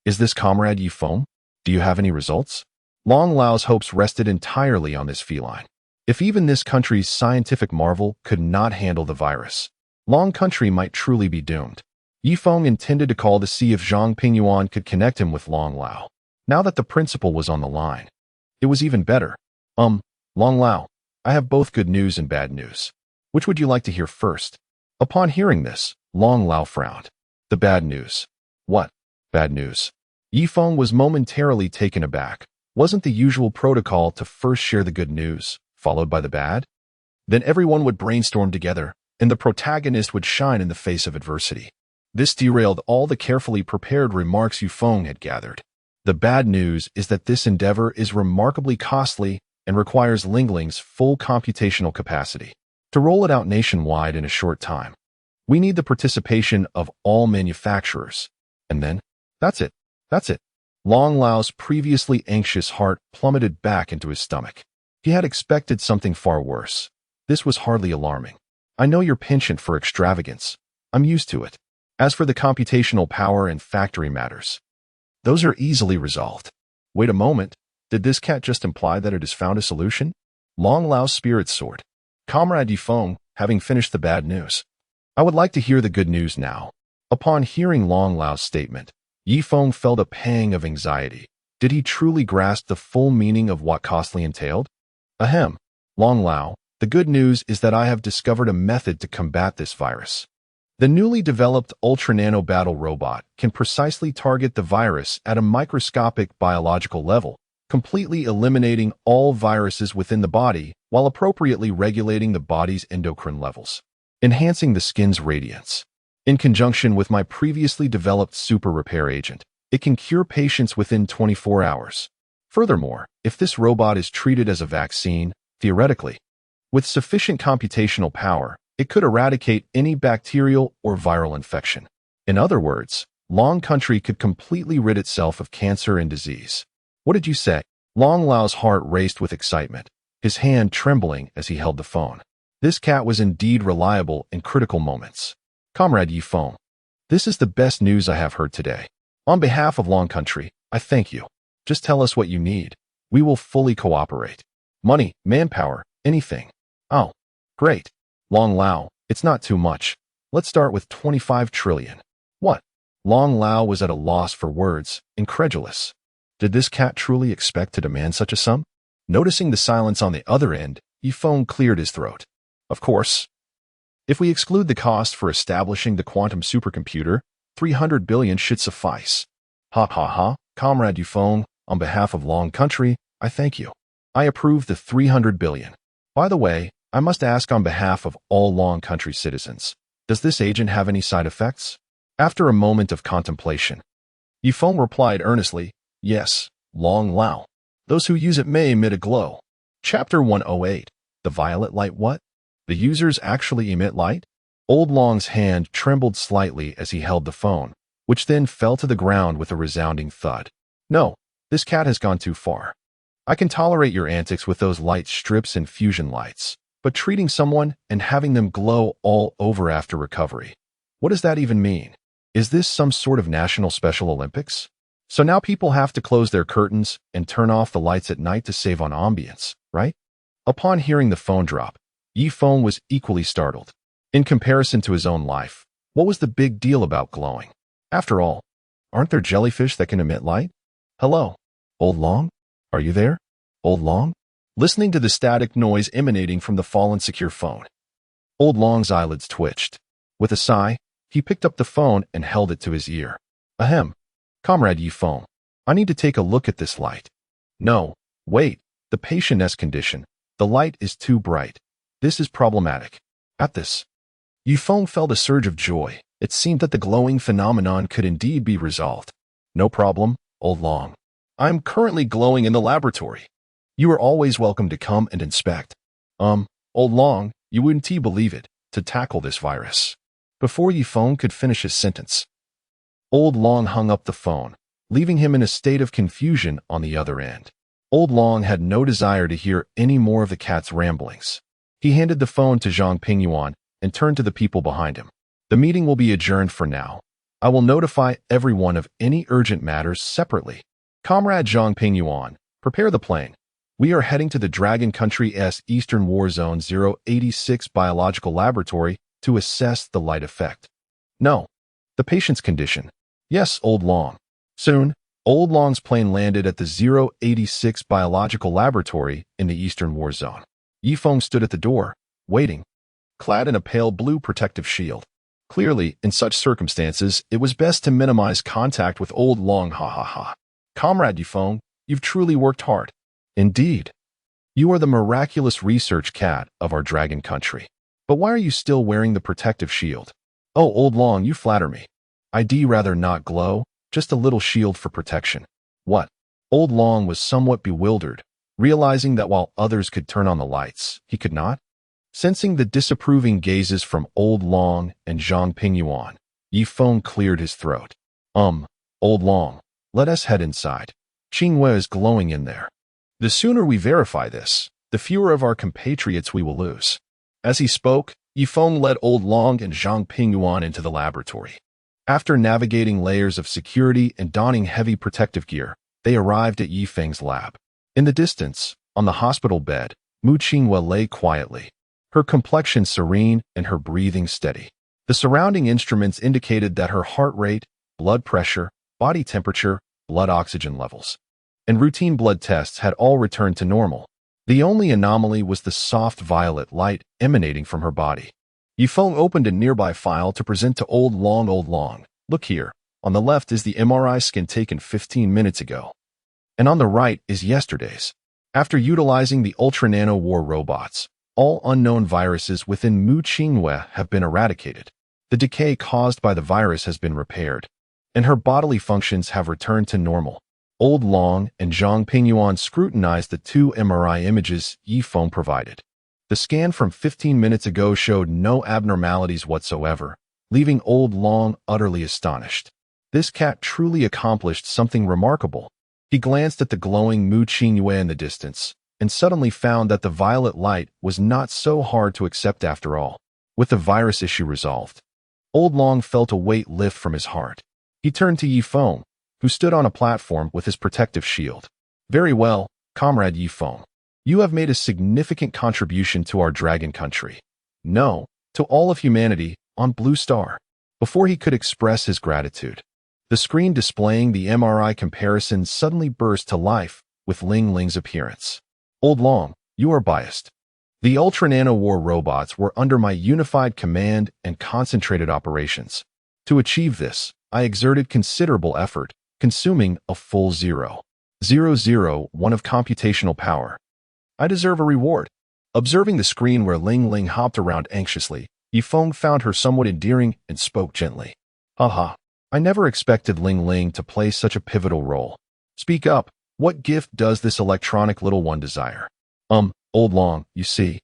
Is this Comrade Yi Feng? Do you have any results? Long Lao's hopes rested entirely on this feline. If even this country's scientific marvel could not handle the virus, Long Country might truly be doomed. Yi Feng intended to call to see if Zhang Pingyuan could connect him with Long Lao. Now that the principal was on the line, it was even better. Long Lao, I have both good news and bad news. Which would you like to hear first? Upon hearing this, Long Lao frowned. The bad news. What? Bad news. Yi Feng was momentarily taken aback. Wasn't the usual protocol to first share the good news, followed by the bad? Then everyone would brainstorm together, and the protagonist would shine in the face of adversity. This derailed all the carefully prepared remarks Yi Feng had gathered. The bad news is that this endeavor is remarkably costly and requires Lingling's full computational capacity. To roll it out nationwide in a short time, we need the participation of all manufacturers. And then, that's it. Long Lao's previously anxious heart plummeted back into his stomach. He had expected something far worse. This was hardly alarming. I know your penchant for extravagance. I'm used to it. As for the computational power and factory matters, those are easily resolved. Wait a moment. Did this cat just imply that it has found a solution? Long Lao's spirits soared. Comrade Yi Feng, having finished the bad news, I would like to hear the good news now. Upon hearing Long Lao's statement, Yi Feng felt a pang of anxiety. Did he truly grasp the full meaning of what costly entailed? Ahem. Long Lao, the good news is that I have discovered a method to combat this virus. The newly developed ultra-nano battle robot can precisely target the virus at a microscopic biological level, completely eliminating all viruses within the body while appropriately regulating the body's endocrine levels, enhancing the skin's radiance. In conjunction with my previously developed super repair agent, it can cure patients within 24 hours. Furthermore, if this robot is treated as a vaccine, theoretically, with sufficient computational power, it could eradicate any bacterial or viral infection. In other words, Long Country could completely rid itself of cancer and disease. What did you say? Long Lao's heart raced with excitement, his hand trembling as he held the phone. This cat was indeed reliable in critical moments. Comrade Yi Feng, this is the best news I have heard today. On behalf of Long Country, I thank you. Just tell us what you need. We will fully cooperate. Money, manpower, anything. Oh, great. Long Lao, it's not too much. Let's start with 25 trillion. What? Long Lao was at a loss for words, incredulous. Did this cat truly expect to demand such a sum? Noticing the silence on the other end, Yi Feng cleared his throat. Of course. If we exclude the cost for establishing the quantum supercomputer, 300 billion should suffice. Ha ha ha, Comrade Yi Feng, on behalf of Long Country, I thank you. I approve the 300 billion. By the way, I must ask on behalf of all Long Country citizens, does this agent have any side effects? After a moment of contemplation, Yi Feng replied earnestly, yes, Long Lao. Those who use it may emit a glow. Chapter 108. The violet light what? The users actually emit light? Old Long's hand trembled slightly as he held the phone, which then fell to the ground with a resounding thud. No, this cat has gone too far. I can tolerate your antics with those light strips and fusion lights, but treating someone and having them glow all over after recovery, what does that even mean? Is this some sort of national Special Olympics? So now people have to close their curtains and turn off the lights at night to save on ambience, right? Upon hearing the phone drop, Feng was equally startled. In comparison to his own life, what was the big deal about glowing? After all, aren't there jellyfish that can emit light? Hello, Old Long? Are you there? Old Long? Listening to the static noise emanating from the fallen secure phone, Old Long's eyelids twitched. With a sigh, he picked up the phone and held it to his ear. Ahem. Comrade Feng, I need to take a look at this light. No, wait, the patient's condition. The light is too bright. This is problematic. At this, Feng felt a surge of joy. It seemed that the glowing phenomenon could indeed be resolved. No problem, Old Long. I am currently glowing in the laboratory. You are always welcome to come and inspect. Old Long, you wouldn't believe it, to tackle this virus. Before Feng could finish his sentence, Old Long hung up the phone, leaving him in a state of confusion on the other end. Old Long had no desire to hear any more of the cat's ramblings. He handed the phone to Zhang Pingyuan and turned to the people behind him. The meeting will be adjourned for now. I will notify everyone of any urgent matters separately. Comrade Zhang Pingyuan, prepare the plane. We are heading to the Dragon Country's Eastern War Zone 086 Biological Laboratory to assess the light effect. No. The patient's condition. Yes, Old Long. Soon, Old Long's plane landed at the 086 Biological Laboratory in the Eastern War Zone. Feng stood at the door, waiting, clad in a pale blue protective shield. Clearly, in such circumstances, it was best to minimize contact with Old Long. Ha ha ha. Comrade Feng, you've truly worked hard. Indeed. You are the miraculous research cat of our dragon country. But why are you still wearing the protective shield? Oh, Old Long, you flatter me. I'd rather not glow, just a little shield for protection. What? Old Long was somewhat bewildered, realizing that while others could turn on the lights, he could not. Sensing the disapproving gazes from Old Long and Zhang Pingyuan, Feng cleared his throat. Old Long, let us head inside. Qinghua is glowing in there. The sooner we verify this, the fewer of our compatriots we will lose. As he spoke, Feng led Old Long and Zhang Pingyuan into the laboratory. After navigating layers of security and donning heavy protective gear, they arrived at Feng's lab. In the distance, on the hospital bed, Mu Qinghua lay quietly, her complexion serene and her breathing steady. The surrounding instruments indicated that her heart rate, blood pressure, body temperature, blood oxygen levels, and routine blood tests had all returned to normal. The only anomaly was the soft violet light emanating from her body. Feng opened a nearby file to present to Old Long. Old Long, look here. On the left is the MRI scan taken 15 minutes ago. And on the right is yesterday's. After utilizing the ultra-nano war robots, all unknown viruses within Mu Qinghua have been eradicated. The decay caused by the virus has been repaired, and her bodily functions have returned to normal. Old Long and Zhang Pingyuan scrutinized the two MRI images Feng provided. The scan from 15 minutes ago showed no abnormalities whatsoever, leaving Old Long utterly astonished. This cat truly accomplished something remarkable. He glanced at the glowing Mu Qinghua in the distance, and suddenly found that the violet light was not so hard to accept after all. With the virus issue resolved, Old Long felt a weight lift from his heart. He turned to Feng, who stood on a platform with his protective shield. Very well, Comrade Feng. You have made a significant contribution to our dragon country. No, to all of humanity, on Blue Star. Before he could express his gratitude, the screen displaying the MRI comparison suddenly burst to life with Ling Ling's appearance. Old Long, you are biased. The ultra-nano war robots were under my unified command and concentrated operations. To achieve this, I exerted considerable effort, consuming a full 0.001 of computational power. I deserve a reward. Observing the screen where Ling Ling hopped around anxiously, Feng found her somewhat endearing and spoke gently. Haha, I never expected Ling Ling to play such a pivotal role. Speak up, what gift does this electronic little one desire? Old Long, you see,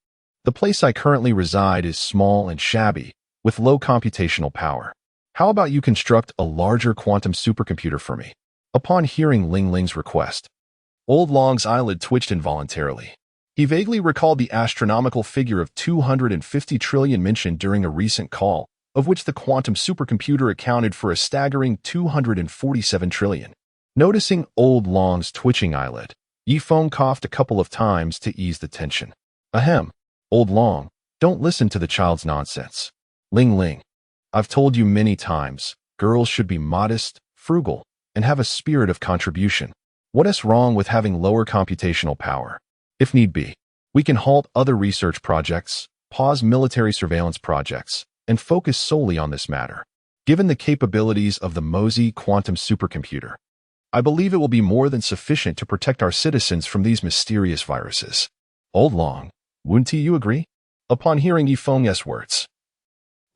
the place I currently reside is small and shabby, with low computational power. How about you construct a larger quantum supercomputer for me? Upon hearing Ling Ling's request, Old Long's eyelid twitched involuntarily. He vaguely recalled the astronomical figure of 250 trillion mentioned during a recent call, of which the quantum supercomputer accounted for a staggering 247 trillion. Noticing Old Long's twitching eyelid, Feng coughed a couple of times to ease the tension. Ahem. Old Long, don't listen to the child's nonsense. Ling Ling. I've told you many times, girls should be modest, frugal, and have a spirit of contribution. What is wrong with having lower computational power? If need be, we can halt other research projects, pause military surveillance projects, and focus solely on this matter. Given the capabilities of the Mosey quantum supercomputer, I believe it will be more than sufficient to protect our citizens from these mysterious viruses. Old Long, wouldn't you agree? Upon hearing Feng's words,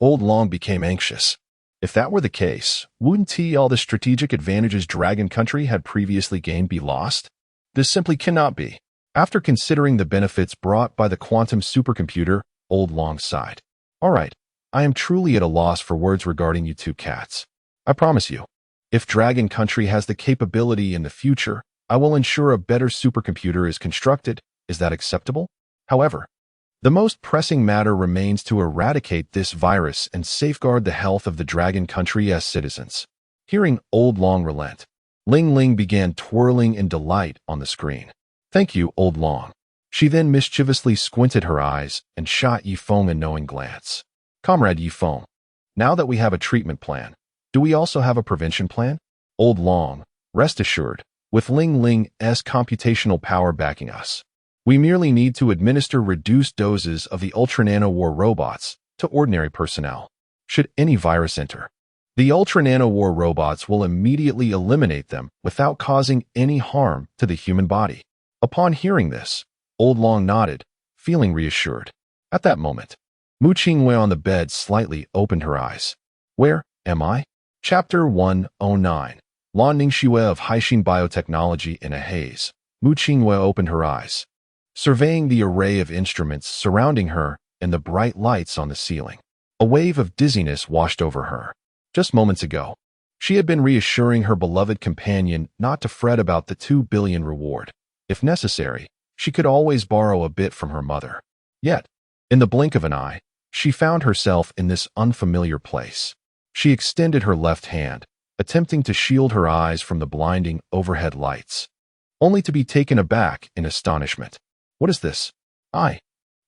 Old Long became anxious. If that were the case, wouldn't all the strategic advantages Dragon Country had previously gained be lost? This simply cannot be. After considering the benefits brought by the quantum supercomputer, Old Long sighed. All right, I am truly at a loss for words regarding you two cats. I promise you, if Dragon Country has the capability in the future, I will ensure a better supercomputer is constructed. Is that acceptable? However, the most pressing matter remains to eradicate this virus and safeguard the health of the Dragon Country's citizens. Hearing Old Long relent, Ling Ling began twirling in delight on the screen. Thank you, Old Long. She then mischievously squinted her eyes and shot Feng a knowing glance. Comrade Feng, now that we have a treatment plan, do we also have a prevention plan? Old Long, rest assured, with Ling Ling's computational power backing us, we merely need to administer reduced doses of the ultra-nano war robots to ordinary personnel. Should any virus enter, the ultra-nano war robots will immediately eliminate them without causing any harm to the human body. Upon hearing this, Old Long nodded, feeling reassured. At that moment, Mu Qingwei on the bed slightly opened her eyes. Where am I? Chapter 109. Lan Ningxue of Haixin Biotechnology in a haze. Mu Qingwei opened her eyes, surveying the array of instruments surrounding her and the bright lights on the ceiling. A wave of dizziness washed over her. Just moments ago, she had been reassuring her beloved companion not to fret about the 2 billion reward. If necessary, she could always borrow a bit from her mother. Yet, in the blink of an eye, she found herself in this unfamiliar place. She extended her left hand, attempting to shield her eyes from the blinding overhead lights, only to be taken aback in astonishment. What is this? I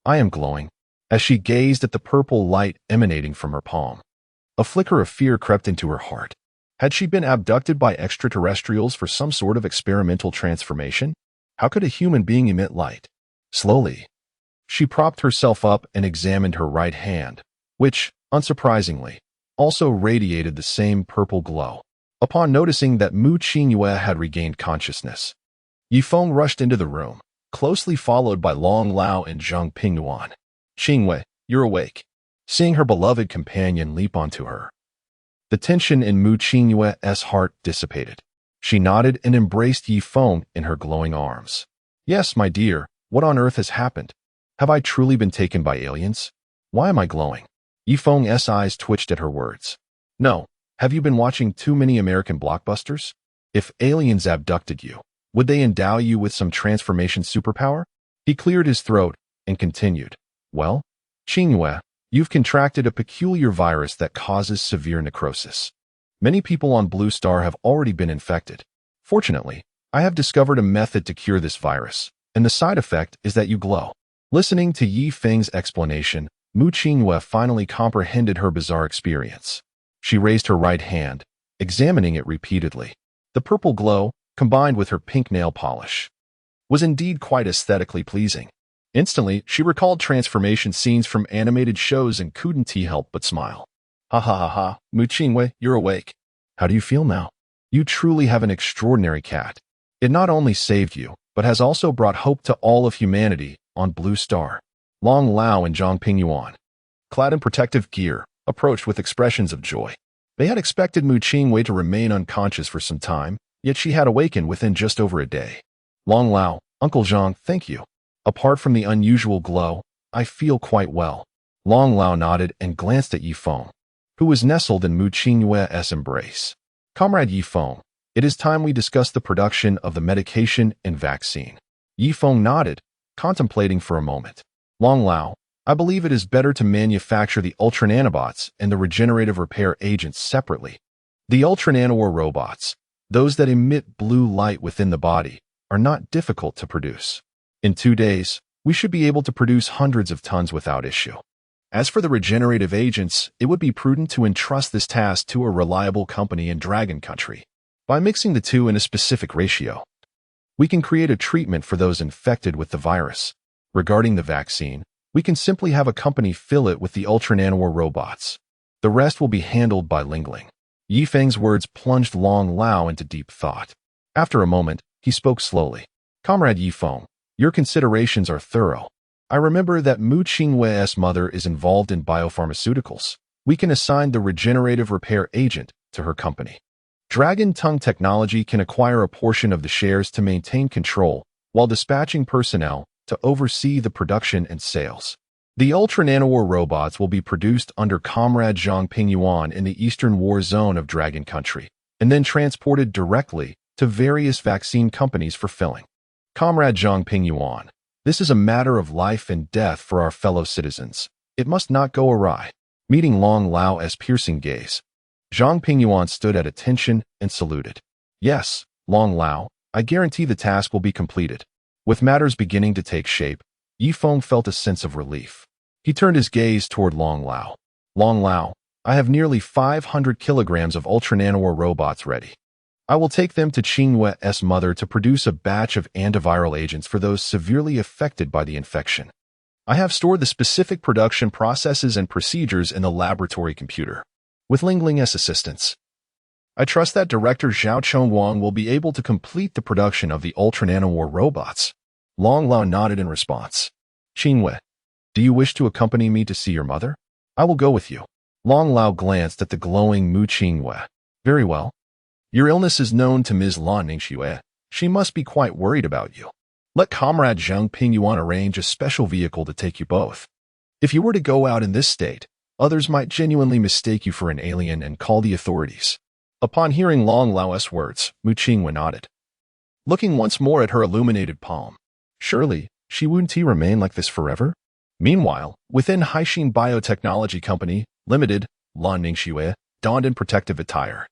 am glowing. As she gazed at the purple light emanating from her palm, a flicker of fear crept into her heart. Had she been abducted by extraterrestrials for some sort of experimental transformation? How could a human being emit light? Slowly, she propped herself up and examined her right hand, which, unsurprisingly, also radiated the same purple glow. Upon noticing that Mu Qingyue had regained consciousness, Feng rushed into the room, closely followed by Long Lao and Zhang Pingyuan. Qingwei, you're awake. Seeing her beloved companion leap onto her, the tension in Mu Qingyue's heart dissipated. She nodded and embraced Feng in her glowing arms. Yes, my dear, what on earth has happened? Have I truly been taken by aliens? Why am I glowing? Feng's eyes twitched at her words. No, have you been watching too many American blockbusters? If aliens abducted you, would they endow you with some transformation superpower? He cleared his throat and continued. Well, Qingyue, you've contracted a peculiar virus that causes severe necrosis. Many people on Blue Star have already been infected. Fortunately, I have discovered a method to cure this virus, and the side effect is that you glow. Listening to Feng's explanation, Mu Qingyue finally comprehended her bizarre experience. She raised her right hand, examining it repeatedly. The purple glow, combined with her pink nail polish, was indeed quite aesthetically pleasing. Instantly, she recalled transformation scenes from animated shows and couldn't help but smile. Ha ha ha ha, Mu Qingyue, you're awake. How do you feel now? You truly have an extraordinary cat. It not only saved you, but has also brought hope to all of humanity on Blue Star. Long Lao and Zhang Pingyuan, clad in protective gear, approached with expressions of joy. They had expected Mu Qingyue to remain unconscious for some time, yet she had awakened within just over a day. Long Lao, Uncle Zhang, thank you. Apart from the unusual glow, I feel quite well. Long Lao nodded and glanced at Feng, who was nestled in Mu Qingyue's embrace. Comrade Feng, it is time we discuss the production of the medication and vaccine. Feng nodded, contemplating for a moment. Long Lao, I believe it is better to manufacture the ultra nanobots and the regenerative repair agents separately. The ultra nanowar robots, those that emit blue light within the body, are not difficult to produce. In 2 days, we should be able to produce hundreds of tons without issue. As for the regenerative agents, it would be prudent to entrust this task to a reliable company in Dragon Country. By mixing the two in a specific ratio, we can create a treatment for those infected with the virus. Regarding the vaccine, we can simply have a company fill it with the ultra nanowar robots. The rest will be handled by Lingling. Yifeng's words plunged Long Lao into deep thought. After a moment, he spoke slowly. Comrade Yifeng, your considerations are thorough. I remember that Mu Qingwe's mother is involved in biopharmaceuticals. We can assign the regenerative repair agent to her company. Dragon Tongue Technology can acquire a portion of the shares to maintain control, while dispatching personnel to oversee the production and sales. The Ultra Nanowar robots will be produced under Comrade Zhang Pingyuan in the Eastern War Zone of Dragon Country, and then transported directly to various vaccine companies for filling. Comrade Zhang Pingyuan, this is a matter of life and death for our fellow citizens. It must not go awry. Meeting Long Lao's piercing gaze, Zhang Pingyuan stood at attention and saluted. Yes, Long Lao, I guarantee the task will be completed. With matters beginning to take shape, Yifeng felt a sense of relief. He turned his gaze toward Long Lao. Long Lao, I have nearly 500 kilograms of Ultra Nanowar robots ready. I will take them to Qingwe's mother to produce a batch of antiviral agents for those severely affected by the infection. I have stored the specific production processes and procedures in the laboratory computer. With Lingling's assistance, I trust that Director Zhao Chongwang will be able to complete the production of the Ultra Nanowar robots. Long Lao nodded in response. Qingwe, do you wish to accompany me to see your mother? I will go with you. Long Lao glanced at the glowing Mu Qingwe. Very well. Your illness is known to Ms. Lan Ningxue. She must be quite worried about you. Let Comrade Zhang Pingyuan arrange a special vehicle to take you both. If you were to go out in this state, others might genuinely mistake you for an alien and call the authorities. Upon hearing Long Lao's words, Mu Qingwe nodded. Looking once more at her illuminated palm. Surely, she wouldn't remain like this forever? Meanwhile, within Haixin Biotechnology Company, Limited, Lan Ningxue donned in protective attire,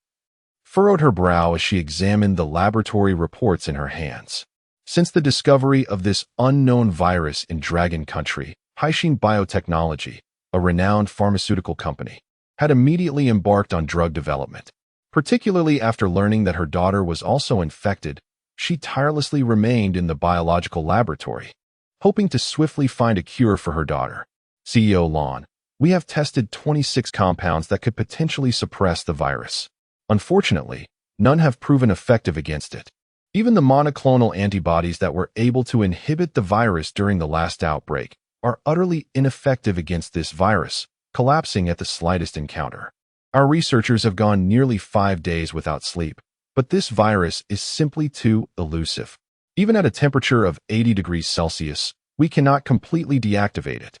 furrowed her brow as she examined the laboratory reports in her hands. Since the discovery of this unknown virus in Dragon Country, Haixin Biotechnology, a renowned pharmaceutical company, had immediately embarked on drug development. Particularly after learning that her daughter was also infected, she tirelessly remained in the biological laboratory, hoping to swiftly find a cure for her daughter. CEO Lan, we have tested 26 compounds that could potentially suppress the virus. Unfortunately, none have proven effective against it. Even the monoclonal antibodies that were able to inhibit the virus during the last outbreak are utterly ineffective against this virus, collapsing at the slightest encounter. Our researchers have gone nearly 5 days without sleep, but this virus is simply too elusive. Even at a temperature of 80 degrees Celsius, we cannot completely deactivate it.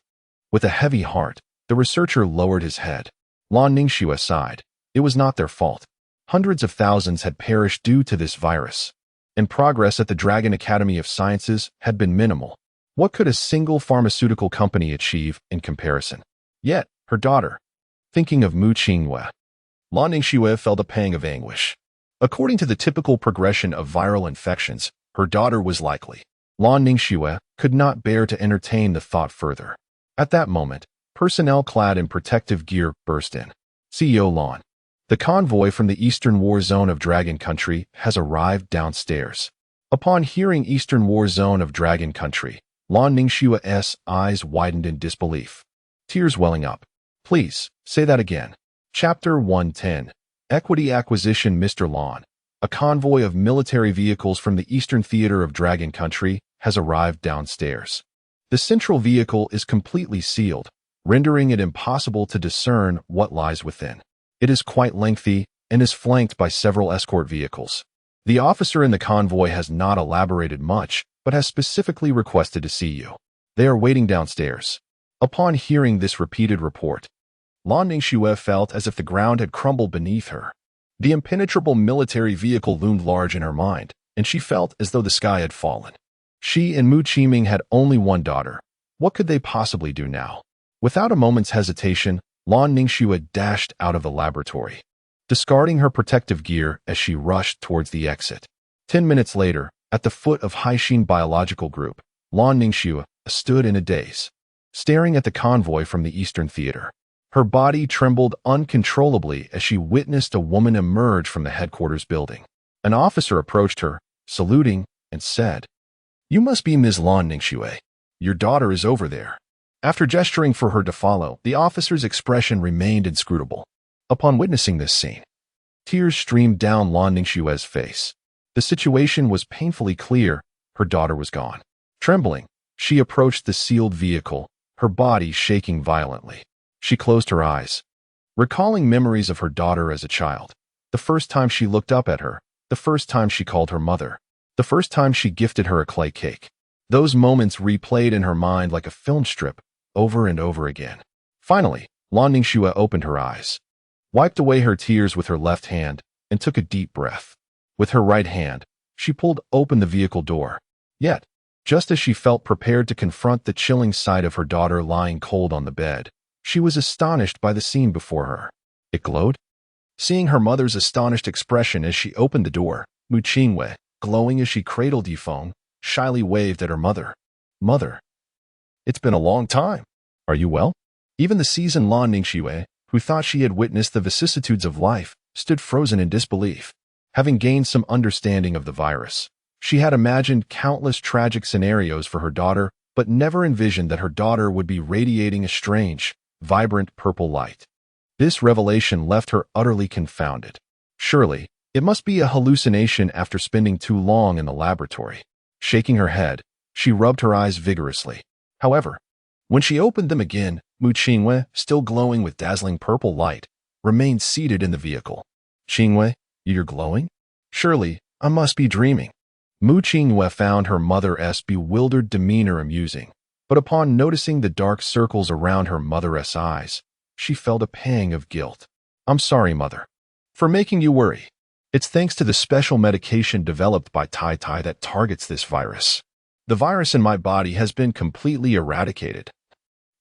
With a heavy heart, the researcher lowered his head. Lan Ningxue sighed. It was not their fault. Hundreds of thousands had perished due to this virus, and progress at the Dragon Academy of Sciences had been minimal. What could a single pharmaceutical company achieve in comparison? Yet, her daughter. Thinking of Mu Qingwe, Lan Ningxue felt a pang of anguish. According to the typical progression of viral infections, her daughter was likely. Lan Ningxue could not bear to entertain the thought further. At that moment, personnel clad in protective gear burst in. CEO Lan, the convoy from the Eastern War Zone of Dragon Country has arrived downstairs. Upon hearing Eastern War Zone of Dragon Country, Lan Ningxue's eyes widened in disbelief. Tears welling up. Please, say that again. Chapter 110. Equity Acquisition. Mr. Lan, a convoy of military vehicles from the Eastern Theater of Dragon Country has arrived downstairs. The central vehicle is completely sealed, rendering it impossible to discern what lies within. It is quite lengthy and is flanked by several escort vehicles. The officer in the convoy has not elaborated much, but has specifically requested to see you. They are waiting downstairs. Upon hearing this repeated report, Lan Ningxue felt as if the ground had crumbled beneath her. The impenetrable military vehicle loomed large in her mind, and she felt as though the sky had fallen. She and Mu Qiming had only one daughter. What could they possibly do now? Without a moment's hesitation, Lan Ningxue dashed out of the laboratory, discarding her protective gear as she rushed towards the exit. 10 minutes later, at the foot of Haixin Biological Group, Lan Ningxue stood in a daze, staring at the convoy from the Eastern Theater. Her body trembled uncontrollably as she witnessed a woman emerge from the headquarters building. An officer approached her, saluting, and said, "You must be Ms. Lan Ningxue. Your daughter is over there." After gesturing for her to follow, the officer's expression remained inscrutable. Upon witnessing this scene, tears streamed down Lan Ningxue's face. The situation was painfully clear. Her daughter was gone. Trembling, she approached the sealed vehicle, her body shaking violently. She closed her eyes, recalling memories of her daughter as a child. The first time she looked up at her, the first time she called her mother, the first time she gifted her a clay cake. Those moments replayed in her mind like a film strip, over and over again. Finally, Lan Ningxue opened her eyes, wiped away her tears with her left hand, and took a deep breath. With her right hand, she pulled open the vehicle door. Yet, just as she felt prepared to confront the chilling sight of her daughter lying cold on the bed, she was astonished by the scene before her. It glowed. Seeing her mother's astonished expression as she opened the door, Mu Qingwei, glowing as she cradled Yifeng, shyly waved at her mother. "Mother, it's been a long time. Are you well?" Even the seasoned Lan Ningxue, who thought she had witnessed the vicissitudes of life, stood frozen in disbelief. Having gained some understanding of the virus, she had imagined countless tragic scenarios for her daughter, but never envisioned that her daughter would be radiating a strange, vibrant purple light. This revelation left her utterly confounded. Surely, it must be a hallucination after spending too long in the laboratory. Shaking her head, she rubbed her eyes vigorously. However, when she opened them again, Mu Qingwei, still glowing with dazzling purple light, remained seated in the vehicle. "Qingwei, you're glowing? Surely, I must be dreaming." Mu Qingwei found her mother's bewildered demeanor amusing, but upon noticing the dark circles around her mother's eyes, she felt a pang of guilt. "I'm sorry, mother, for making you worry. It's thanks to the special medication developed by Tai Tai that targets this virus. The virus in my body has been completely eradicated,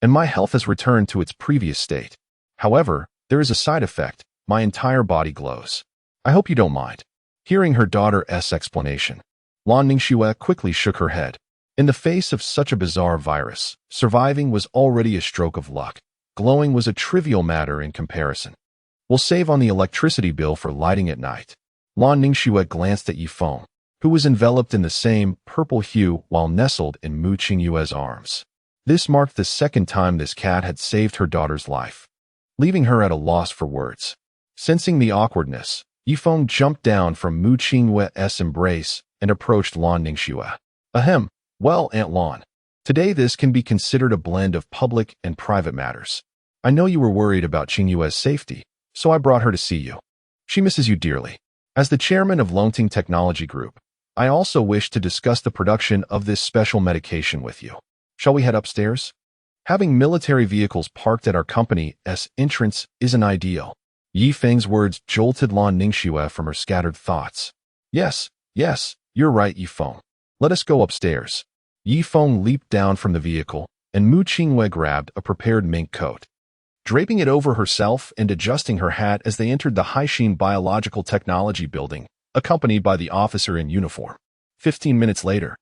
and my health has returned to its previous state. However, there is a side effect. My entire body glows. I hope you don't mind." Hearing her daughter's explanation, Lan Ningxue quickly shook her head. In the face of such a bizarre virus, surviving was already a stroke of luck. Glowing was a trivial matter in comparison. "We'll save on the electricity bill for lighting at night." Lan Ningxue glanced at Yifeng, who was enveloped in the same purple hue while nestled in Mu Qingyue's arms. This marked the second time this cat had saved her daughter's life, leaving her at a loss for words. Sensing the awkwardness, Yifeng jumped down from Mu Qingyue's embrace and approached Lan Ningxue. "Ahem, well, Aunt Lan, today this can be considered a blend of public and private matters. I know you were worried about Qingyue's safety, so I brought her to see you. She misses you dearly. As the chairman of Longting Technology Group, I also wish to discuss the production of this special medication with you. Shall we head upstairs? Having military vehicles parked at our company's entrance isn't ideal." Yifeng's words jolted Lan Ningxue from her scattered thoughts. Yes, you're right, Yifeng. Let us go upstairs." Yifeng leaped down from the vehicle, and Mu Qingwei grabbed a prepared mink coat. Draping it over herself and adjusting her hat as they entered the Haixin Biological Technology building, accompanied by the officer in uniform. 15 minutes later,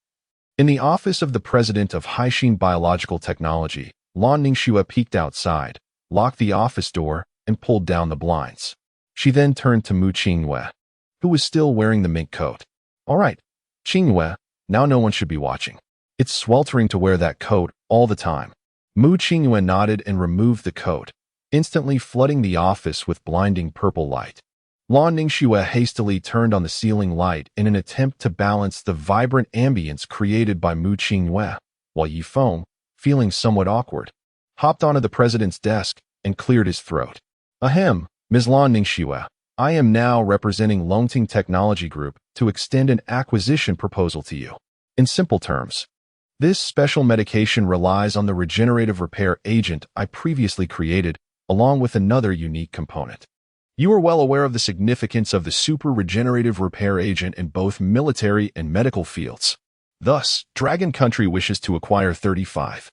in the office of the president of Haixin Biological Technology, Lan Ningxue peeked outside, locked the office door, and pulled down the blinds. She then turned to Mu Qingwei, who was still wearing the mink coat. "All right, Qingwei, now no one should be watching. It's sweltering to wear that coat all the time." Mu Qingwei nodded and removed the coat, instantly flooding the office with blinding purple light. Lan Ningxue hastily turned on the ceiling light in an attempt to balance the vibrant ambience created by Mu Qingwei, while Yifeng, feeling somewhat awkward, hopped onto the president's desk and cleared his throat. "Ahem, Ms. Lan Ningxue, I am now representing Longting Technology Group to extend an acquisition proposal to you. In simple terms, this special medication relies on the regenerative repair agent I previously created, along with another unique component. You are well aware of the significance of the super regenerative repair agent in both military and medical fields. Thus, Dragon Country wishes to acquire 35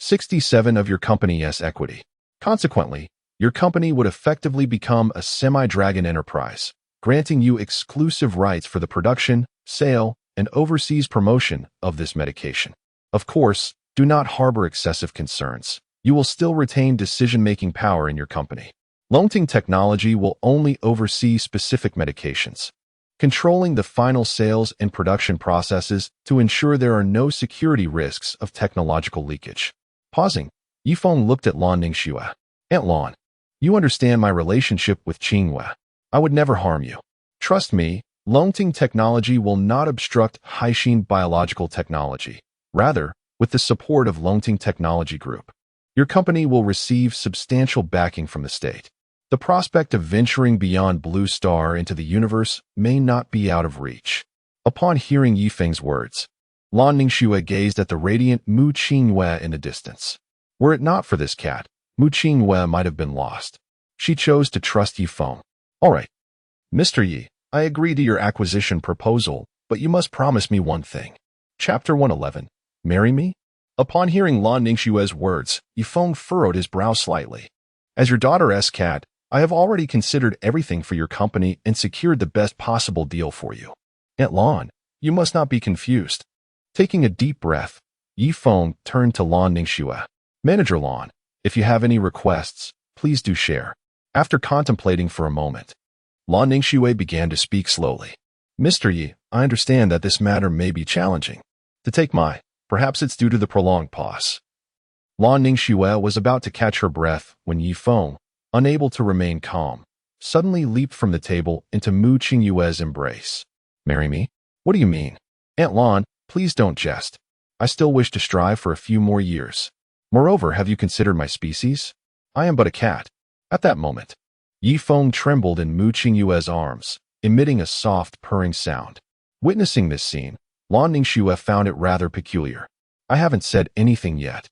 67 of your company's equity. Consequently, your company would effectively become a semi-dragon enterprise, granting you exclusive rights for the production, sale, and overseas promotion of this medication. Of course, do not harbor excessive concerns. You will still retain decision-making power in your company. Longting Technology will only oversee specific medications, controlling the final sales and production processes to ensure there are no security risks of technological leakage. Pausing, Yifeng looked at Lan Ningxue. Aunt Lan, you understand my relationship with Qinghua. I would never harm you. Trust me, Longting Technology will not obstruct Haixin Biological Technology. Rather, with the support of Longting Technology Group, your company will receive substantial backing from the state. The prospect of venturing beyond Blue Star into the universe may not be out of reach. Upon hearing Yifeng's words, Lan Ningxue gazed at the radiant Mu Qinghua in the distance. Were it not for this cat, Mu Qinghua might have been lost. She chose to trust Yifeng. All right, Mr. Yi, I agree to your acquisition proposal, but you must promise me one thing. Chapter 111. Marry me? Upon hearing Lan Ningxue's words, Yifeng furrowed his brow slightly. As your daughter's cat, I have already considered everything for your company and secured the best possible deal for you. Aunt Lan, you must not be confused. Taking a deep breath, Yifeng turned to Lan Ningxue. Manager Lan, if you have any requests, please do share. After contemplating for a moment, Lan Ningxue began to speak slowly. Mr. Yi, I understand that this matter may be challenging. Perhaps it's due to the prolonged pause. Lan Ningxue was about to catch her breath when Yifeng, unable to remain calm, suddenly leaped from the table into Mu Qingyue's embrace. Marry me? What do you mean? Aunt Lan, please don't jest. I still wish to strive for a few more years. Moreover, have you considered my species? I am but a cat. At that moment, Yifeng trembled in Mu Qingyue's arms, emitting a soft purring sound. Witnessing this scene, Lan Ningxue found it rather peculiar. I haven't said anything yet.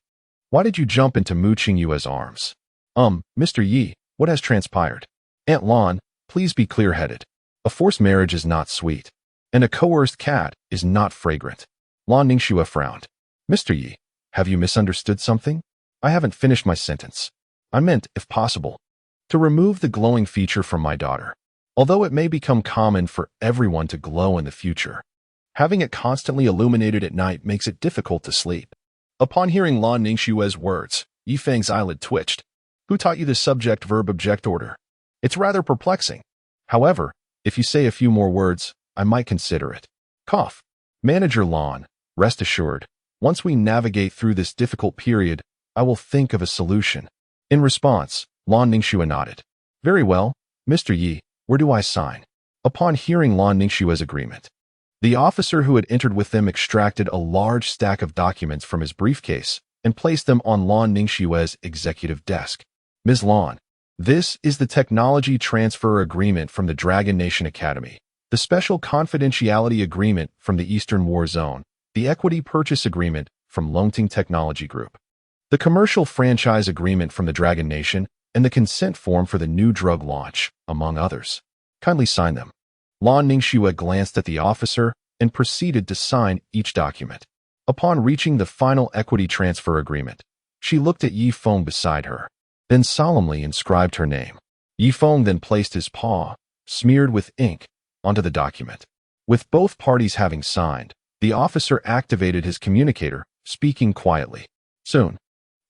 Why did you jump into Mu Qingyue's arms? Mr. Yi, what has transpired? Aunt Lan, please be clear-headed. A forced marriage is not sweet, and a coerced cat is not fragrant. Lan Ningxue frowned. Mr. Yi, have you misunderstood something? I haven't finished my sentence. I meant, if possible, to remove the glowing feature from my daughter. Although it may become common for everyone to glow in the future, having it constantly illuminated at night makes it difficult to sleep. Upon hearing Lan Ningxue's words, Yifeng's eyelid twitched. Who taught you the subject-verb-object order? It's rather perplexing. However, if you say a few more words, I might consider it. Cough. Manager Lan, rest assured, once we navigate through this difficult period, I will think of a solution. In response, Lan Ningxue nodded. Very well, Mr. Yi, where do I sign? Upon hearing Lan Ningxue's agreement, the officer who had entered with them extracted a large stack of documents from his briefcase and placed them on Lan Ningxue's executive desk. Ms. Lan, this is the Technology Transfer Agreement from the Dragon Nation Academy, the Special Confidentiality Agreement from the Eastern War Zone, the Equity Purchase Agreement from Longting Technology Group, the Commercial Franchise Agreement from the Dragon Nation, and the consent form for the new drug launch, among others. Kindly sign them. Lan Ningxue glanced at the officer and proceeded to sign each document. Upon reaching the final equity transfer agreement, she looked at Yifeng beside her, then solemnly inscribed her name. Yifeng then placed his paw, smeared with ink, onto the document. With both parties having signed, the officer activated his communicator, speaking quietly. Soon,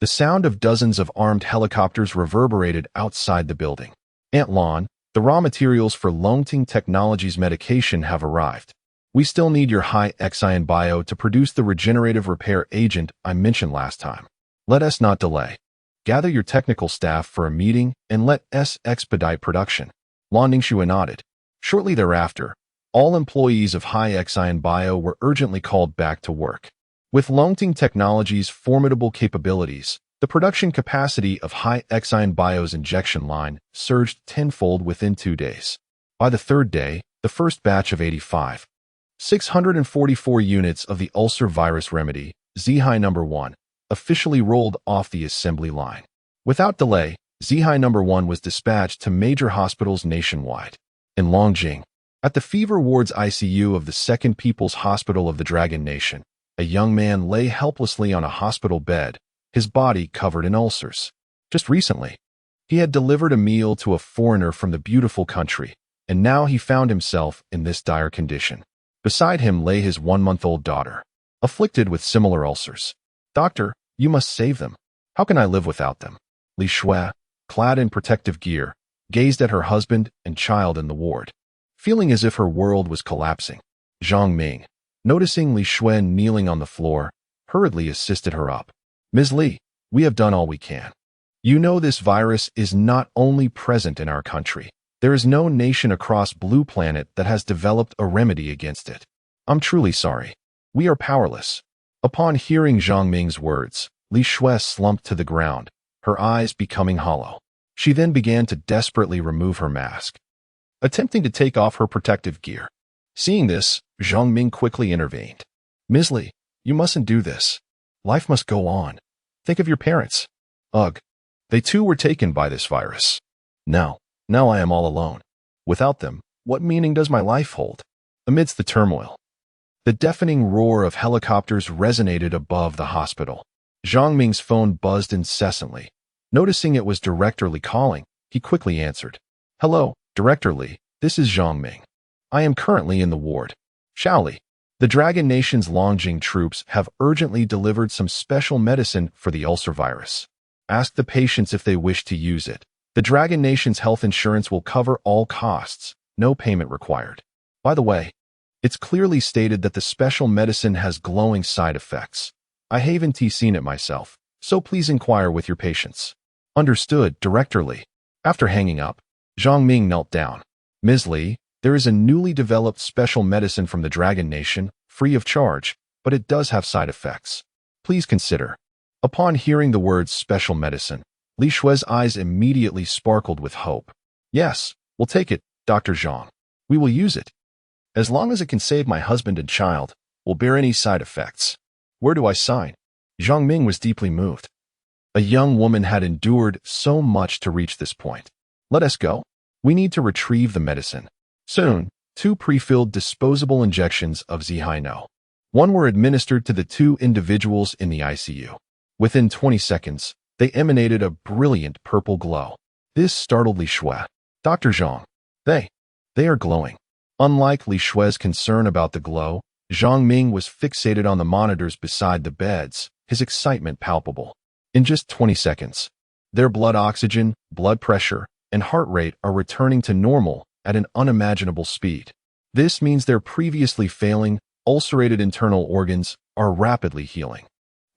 the sound of dozens of armed helicopters reverberated outside the building. Aunt Lan, the raw materials for Longting Technology's medication have arrived. We still need your high-excion bio to produce the regenerative repair agent I mentioned last time. Let us not delay. Gather your technical staff for a meeting and let us expedite production. Lan Ningxue nodded. Shortly thereafter, all employees of high-excion bio were urgently called back to work. With Longting Technology's formidable capabilities, the production capacity of high-excion bio's injection line surged tenfold within 2 days. By the third day, the first batch of 644 units of the ulcer virus remedy, Zhai No. 1, officially rolled off the assembly line. Without delay, Zhai No. 1 was dispatched to major hospitals nationwide. In Longjing, at the fever ward's ICU of the Second People's Hospital of the Dragon Nation, a young man lay helplessly on a hospital bed, his body covered in ulcers. Just recently, he had delivered a meal to a foreigner from the beautiful country, and now he found himself in this dire condition. Beside him lay his 1-month-old daughter, afflicted with similar ulcers. "Doctor, you must save them. How can I live without them?" Li Shui, clad in protective gear, gazed at her husband and child in the ward, feeling as if her world was collapsing. Zhang Ming, noticing Li Shui kneeling on the floor, hurriedly assisted her up. "Ms. Li, we have done all we can. You know this virus is not only present in our country. There is no nation across Blue Planet that has developed a remedy against it. I'm truly sorry. We are powerless." Upon hearing Zhang Ming's words, Li Shui slumped to the ground, her eyes becoming hollow. She then began to desperately remove her mask, attempting to take off her protective gear. Seeing this, Zhang Ming quickly intervened. "Ms. Li, you mustn't do this. Life must go on. Think of your parents. Ugh. They too were taken by this virus. Now I am all alone. Without them, what meaning does my life hold?" Amidst the turmoil, the deafening roar of helicopters resonated above the hospital. Zhang Ming's phone buzzed incessantly. Noticing it was Director Li calling, he quickly answered. "Hello, Director Li, this is Zhang Ming. I am currently in the ward. Shaoli, the Dragon Nation's Longjing troops have urgently delivered some special medicine for the ulcer virus. Ask the patients if they wish to use it. The Dragon Nation's health insurance will cover all costs, no payment required. By the way, it's clearly stated that the special medicine has glowing side effects. I haven't seen it myself, so please inquire with your patients." "Understood, Director Li." After hanging up, Zhang Ming knelt down. "Ms. Li, there is a newly developed special medicine from the Dragon Nation, free of charge, but it does have side effects. Please consider." Upon hearing the words special medicine, Li Shui's eyes immediately sparkled with hope. "Yes, we'll take it, Dr. Zhang. We will use it. As long as it can save my husband and child, will bear any side effects. Where do I sign?" Zhang Ming was deeply moved. A young woman had endured so much to reach this point. "Let us go. We need to retrieve the medicine." Soon, 2 pre-filled disposable injections of Zihino. One were administered to the 2 individuals in the ICU. Within 20 seconds, they emanated a brilliant purple glow. This startled Li Shui. "Dr. Zhang, they are glowing." Unlike Li Shui's concern about the glow, Zhang Ming was fixated on the monitors beside the beds, his excitement palpable. In just 20 seconds, their blood oxygen, blood pressure, and heart rate are returning to normal at an unimaginable speed. This means their previously failing, ulcerated internal organs are rapidly healing.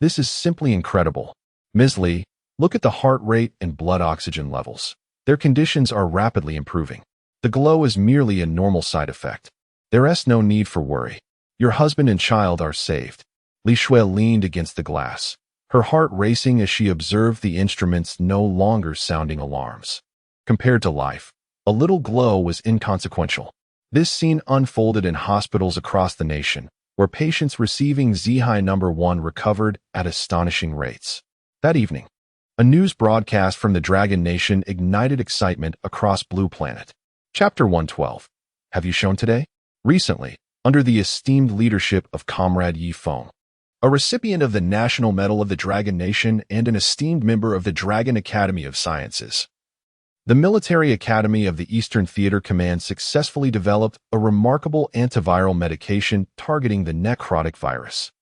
This is simply incredible. Ms. Li, look at the heart rate and blood oxygen levels. Their conditions are rapidly improving. The glow is merely a normal side effect. There is no need for worry. Your husband and child are saved. Li Shui leaned against the glass, her heart racing as she observed the instruments no longer sounding alarms. Compared to life, a little glow was inconsequential. This scene unfolded in hospitals across the nation, where patients receiving Zihai #1 recovered at astonishing rates. That evening, a news broadcast from the Dragon Nation ignited excitement across Blue Planet. Chapter 112. Have you shown today? Recently, under the esteemed leadership of Comrade Yi Feng, a recipient of the National Medal of the Dragon Nation and an esteemed member of the Dragon Academy of Sciences, the Military Academy of the Eastern Theater Command successfully developed a remarkable antiviral medication targeting the necrotic virus.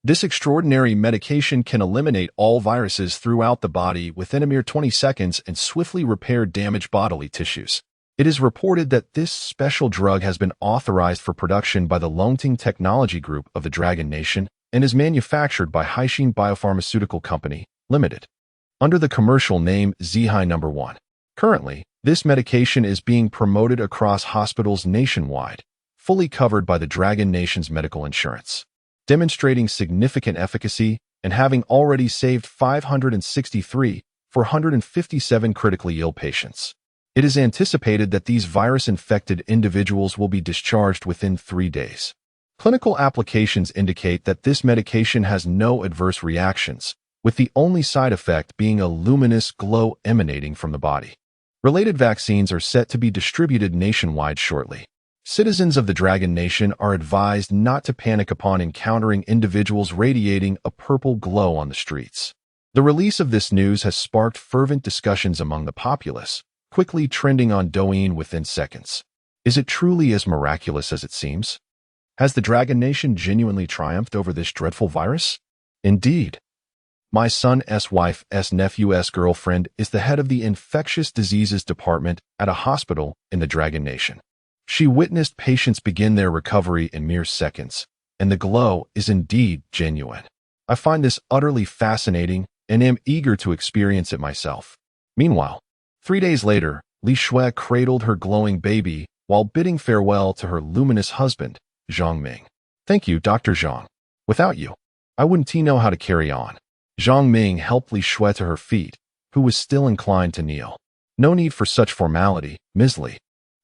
This extraordinary medication can eliminate all viruses throughout the body within a mere 20 seconds and swiftly repair damaged bodily tissues. It is reported that this special drug has been authorized for production by the Longting Technology Group of the Dragon Nation and is manufactured by Haixin Biopharmaceutical Company, Limited, under the commercial name Zihai #1. Currently, this medication is being promoted across hospitals nationwide, fully covered by the Dragon Nation's medical insurance, demonstrating significant efficacy and having already saved 457 critically ill patients. It is anticipated that these virus-infected individuals will be discharged within 3 days. Clinical applications indicate that this medication has no adverse reactions, with the only side effect being a luminous glow emanating from the body. Related vaccines are set to be distributed nationwide shortly. Citizens of the Dragon Nation are advised not to panic upon encountering individuals radiating a purple glow on the streets. The release of this news has sparked fervent discussions among the populace, quickly trending on Douyin within seconds. Is it truly as miraculous as it seems? Has the Dragon Nation genuinely triumphed over this dreadful virus? Indeed. My son's wife's nephew's girlfriend is the head of the infectious diseases department at a hospital in the Dragon Nation. She witnessed patients begin their recovery in mere seconds, and the glow is indeed genuine. I find this utterly fascinating and am eager to experience it myself. Meanwhile, 3 days later, Li Shui cradled her glowing baby while bidding farewell to her luminous husband, Zhang Ming. Thank you, Dr. Zhang. Without you, I wouldn't know how to carry on. Zhang Ming helped Li Shui to her feet, who was still inclined to kneel. No need for such formality, Ms. Li.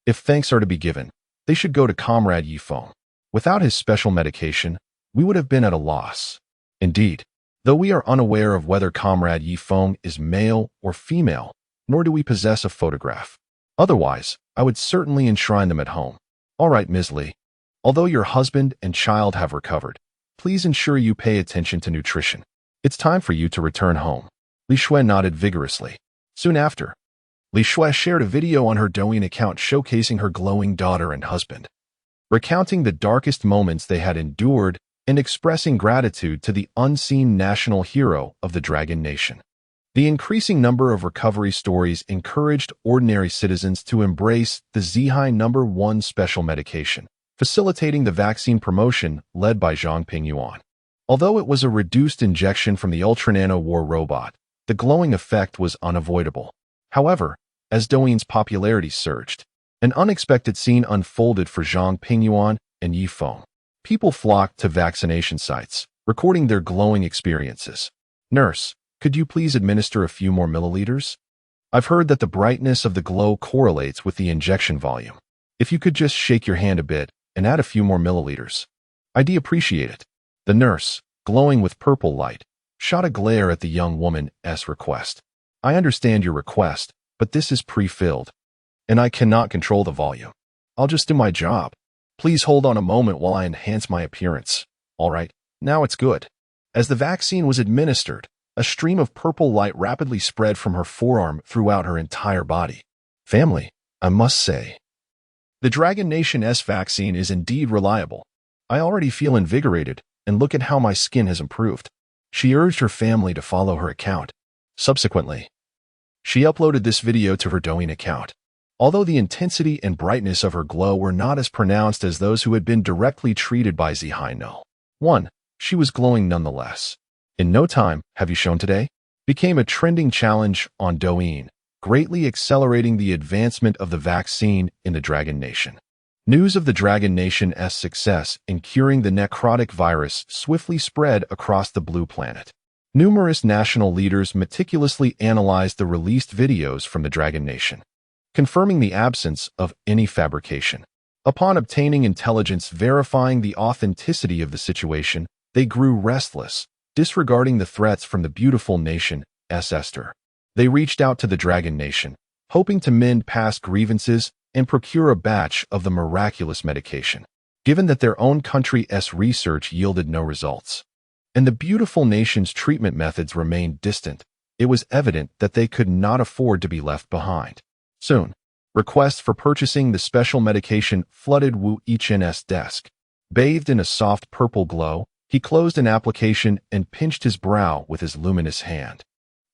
If thanks are to be given, they should go to Comrade Yi Feng. Without his special medication, we would have been at a loss. Indeed, though we are unaware of whether Comrade Yi Feng is male or female, nor do we possess a photograph. Otherwise, I would certainly enshrine them at home. All right, Ms. Li. Although your husband and child have recovered, please ensure you pay attention to nutrition. It's time for you to return home. Li Shui nodded vigorously. Soon after, Li Shui shared a video on her Douyin account showcasing her glowing daughter and husband, recounting the darkest moments they had endured and expressing gratitude to the unseen national hero of the Dragon Nation. The increasing number of recovery stories encouraged ordinary citizens to embrace the Zihai #1 special medication, facilitating the vaccine promotion led by Zhang Pingyuan. Although it was a reduced injection from the ultra-nano war robot, the glowing effect was unavoidable. However, as Douyin's popularity surged, an unexpected scene unfolded for Zhang Pingyuan and Yi Feng. People flocked to vaccination sites, recording their glowing experiences. Nurse, could you please administer a few more milliliters? I've heard that the brightness of the glow correlates with the injection volume. If you could just shake your hand a bit and add a few more milliliters, I'd appreciate it. The nurse, glowing with purple light, shot a glare at the young woman's request. I understand your request, but this is pre-filled, and I cannot control the volume. I'll just do my job. Please hold on a moment while I enhance my appearance. All right, now it's good. As the vaccine was administered, a stream of purple light rapidly spread from her forearm throughout her entire body. Family, I must say, the Dragon Nation's vaccine is indeed reliable. I already feel invigorated, and look at how my skin has improved. She urged her family to follow her account. Subsequently, she uploaded this video to her Douyin account. Although the intensity and brightness of her glow were not as pronounced as those who had been directly treated by Zihai No. 1, she was glowing nonetheless. In no time, have you shown today? Became a trending challenge on Douyin, greatly accelerating the advancement of the vaccine in the Dragon Nation. News of the Dragon Nation's success in curing the necrotic virus swiftly spread across the blue planet. Numerous national leaders meticulously analyzed the released videos from the Dragon Nation, confirming the absence of any fabrication. Upon obtaining intelligence verifying the authenticity of the situation, they grew restless, disregarding the threats from the beautiful nation's Esther. They reached out to the Dragon Nation, hoping to mend past grievances and procure a batch of the miraculous medication. Given that their own country's research yielded no results, and the beautiful nation's treatment methods remained distant, it was evident that they could not afford to be left behind. Soon, requests for purchasing the special medication flooded Wu Yichen's desk. Bathed in a soft purple glow, he closed an application and pinched his brow with his luminous hand.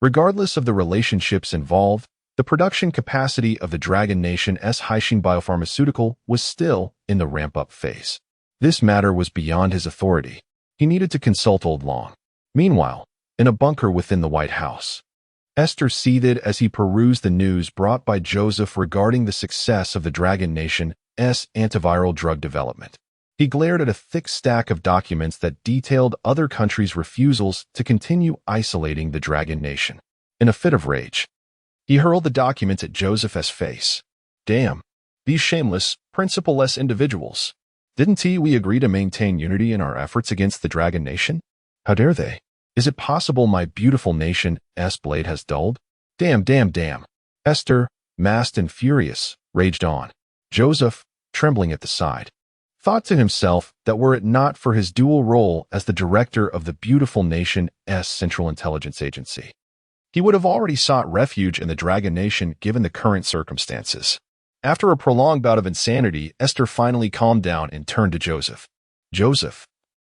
Regardless of the relationships involved, the production capacity of the Dragon Nation's Haixin Biopharmaceutical was still in the ramp-up phase. This matter was beyond his authority. He needed to consult Old Long. Meanwhile, in a bunker within the White House, Esther seethed as he perused the news brought by Joseph regarding the success of the Dragon Nation's antiviral drug development. He glared at a thick stack of documents that detailed other countries' refusals to continue isolating the Dragon Nation. In a fit of rage, he hurled the documents at Joseph's face. Damn, these shameless, principleless individuals. Didn't we agree to maintain unity in our efforts against the Dragon Nation? How dare they? Is it possible my beautiful nation's blade has dulled? Damn, damn, damn. Esther, masked and furious, raged on. Joseph, trembling at the side, thought to himself that were it not for his dual role as the director of the beautiful nation's Central Intelligence Agency, he would have already sought refuge in the Dragon Nation given the current circumstances. After a prolonged bout of insanity, Esther finally calmed down and turned to Joseph. Joseph,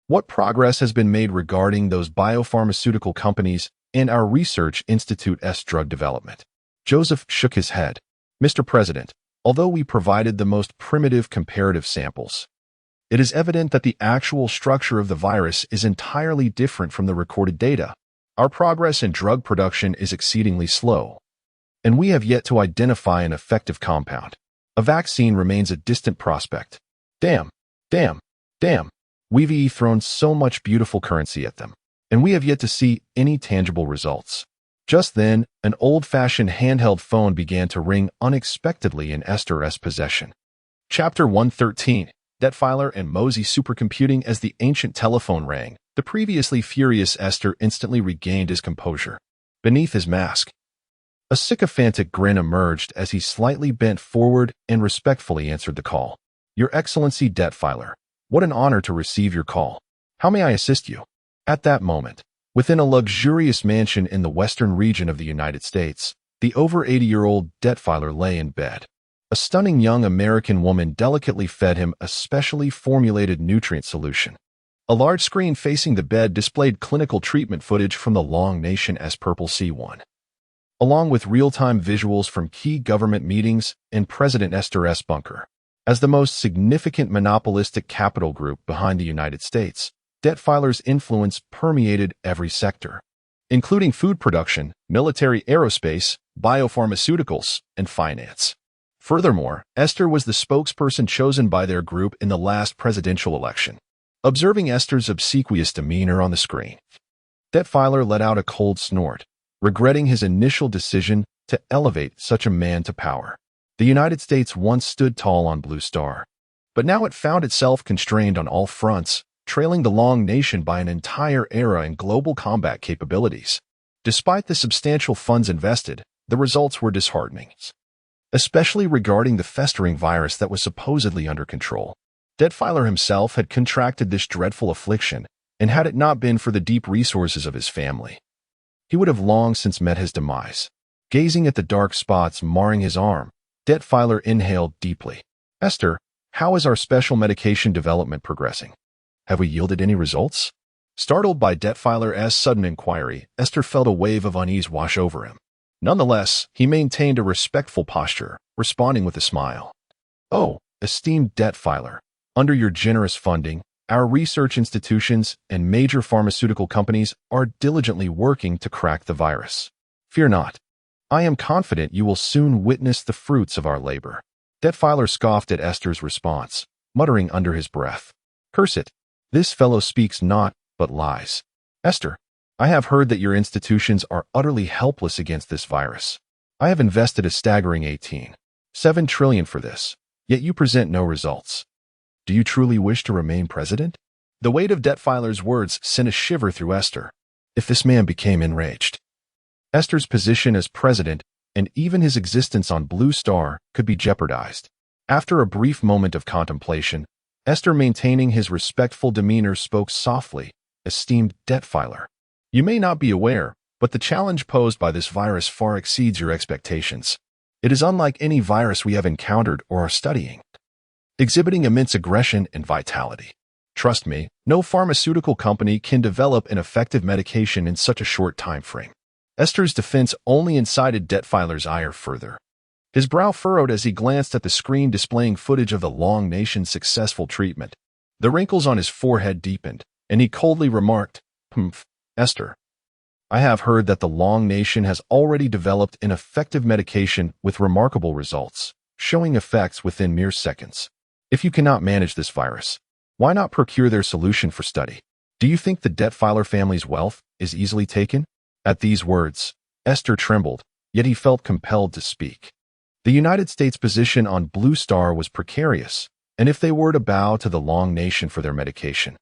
what progress has been made regarding those biopharmaceutical companies and our research institute's drug development? Joseph shook his head. Mr. President, although we provided the most primitive comparative samples, it is evident that the actual structure of the virus is entirely different from the recorded data. Our progress in drug production is exceedingly slow, and we have yet to identify an effective compound. A vaccine remains a distant prospect. Damn. We've thrown so much beautiful currency at them, and we have yet to see any tangible results. Just then, an old-fashioned handheld phone began to ring unexpectedly in Esther's possession. Chapter 113. Detfiler and Mosey supercomputing. As the ancient telephone rang, the previously furious Esther instantly regained his composure. Beneath his mask, a sycophantic grin emerged as he slightly bent forward and respectfully answered the call. Your Excellency Detfiler, what an honor to receive your call. How may I assist you? At that moment, within a luxurious mansion in the western region of the United States, the over 80-year-old Detfiler lay in bed. A stunning young American woman delicately fed him a specially formulated nutrient solution. A large screen facing the bed displayed clinical treatment footage from the Long Nation's Purple C1, along with real-time visuals from key government meetings and President Esther's bunker. As the most significant monopolistic capital group behind the United States, Detfiler's influence permeated every sector, including food production, military aerospace, biopharmaceuticals, and finance. Furthermore, Esther was the spokesperson chosen by their group in the last presidential election. Observing Esther's obsequious demeanor on the screen, Detfiler let out a cold snort, regretting his initial decision to elevate such a man to power. The United States once stood tall on Blue Star, but now it found itself constrained on all fronts, trailing the Long Nation by an entire era in global combat capabilities. Despite the substantial funds invested, the results were disheartening, especially regarding the festering virus that was supposedly under control. Detfiler himself had contracted this dreadful affliction, and had it not been for the deep resources of his family, he would have long since met his demise. Gazing at the dark spots marring his arm, Detfiler inhaled deeply. Esther, how is our special medication development progressing? Have we yielded any results? Startled by Detfiler's sudden inquiry, Esther felt a wave of unease wash over him. Nonetheless, he maintained a respectful posture, responding with a smile. Oh, esteemed Detfiler, under your generous funding, our research institutions and major pharmaceutical companies are diligently working to crack the virus. Fear not. I am confident you will soon witness the fruits of our labor. Detfiler scoffed at Esther's response, muttering under his breath. Curse it. This fellow speaks not, but lies. Esther, I have heard that your institutions are utterly helpless against this virus. I have invested a staggering 18.7 trillion for this, yet you present no results. Do you truly wish to remain president? The weight of Detfiler's words sent a shiver through Esther. If this man became enraged, Esther's position as president and even his existence on Blue Star could be jeopardized. After a brief moment of contemplation, Esther, maintaining his respectful demeanor, spoke softly. Esteemed Detfiler, you may not be aware, but the challenge posed by this virus far exceeds your expectations. It is unlike any virus we have encountered or are studying, exhibiting immense aggression and vitality. Trust me, no pharmaceutical company can develop an effective medication in such a short time frame. Esther's defense only incited Detfiler's ire further. His brow furrowed as he glanced at the screen displaying footage of the Long Nation's successful treatment. The wrinkles on his forehead deepened, and he coldly remarked, Esther, I have heard that the Long Nation has already developed an effective medication with remarkable results, showing effects within mere seconds. If you cannot manage this virus, why not procure their solution for study? Do you think the Detfiler family's wealth is easily taken? At these words, Esther trembled, yet he felt compelled to speak. The United States' position on Blue Star was precarious, and if they were to bow to the Long Nation for their medication,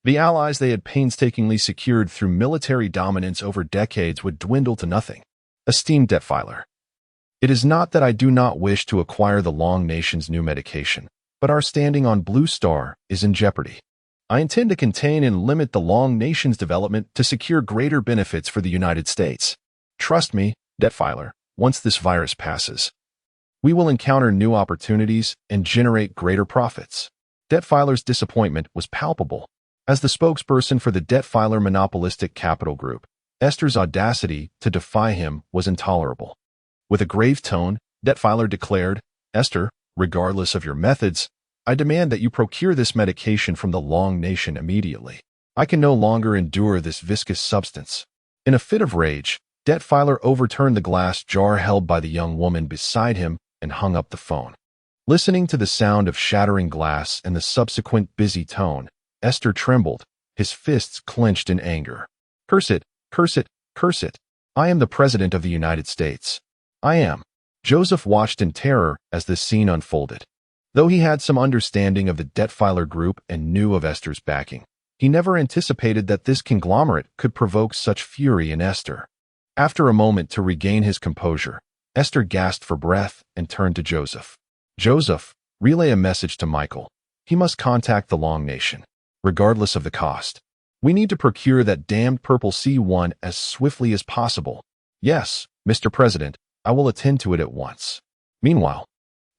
the allies they had painstakingly secured through military dominance over decades would dwindle to nothing. Esteemed Detfiler, it is not that I do not wish to acquire the Long Nation's new medication, but our standing on Blue Star is in jeopardy. I intend to contain and limit the Long Nation's development to secure greater benefits for the United States. Trust me, debt filer, once this virus passes, we will encounter new opportunities and generate greater profits. Debt filer's disappointment was palpable. As the spokesperson for the debt filer monopolistic capital group, Esther's audacity to defy him was intolerable. With a grave tone, debt filer declared, "Esther, regardless of your methods, I demand that you procure this medication from the Long Nation immediately. I can no longer endure this viscous substance." In a fit of rage, debt filer overturned the glass jar held by the young woman beside him and hung up the phone. Listening to the sound of shattering glass and the subsequent busy tone, Esther trembled, his fists clenched in anger. "Curse it, curse it, curse it. I am the President of the United States. I am." Joseph watched in terror as this scene unfolded. Though he had some understanding of the debt filer group and knew of Esther's backing, he never anticipated that this conglomerate could provoke such fury in Esther. After a moment to regain his composure, Esther gasped for breath and turned to Joseph. "Joseph, relay a message to Michael. He must contact the Long Nation, regardless of the cost. We need to procure that damned purple C1 as swiftly as possible." "Yes, Mr. President, I will attend to it at once." Meanwhile,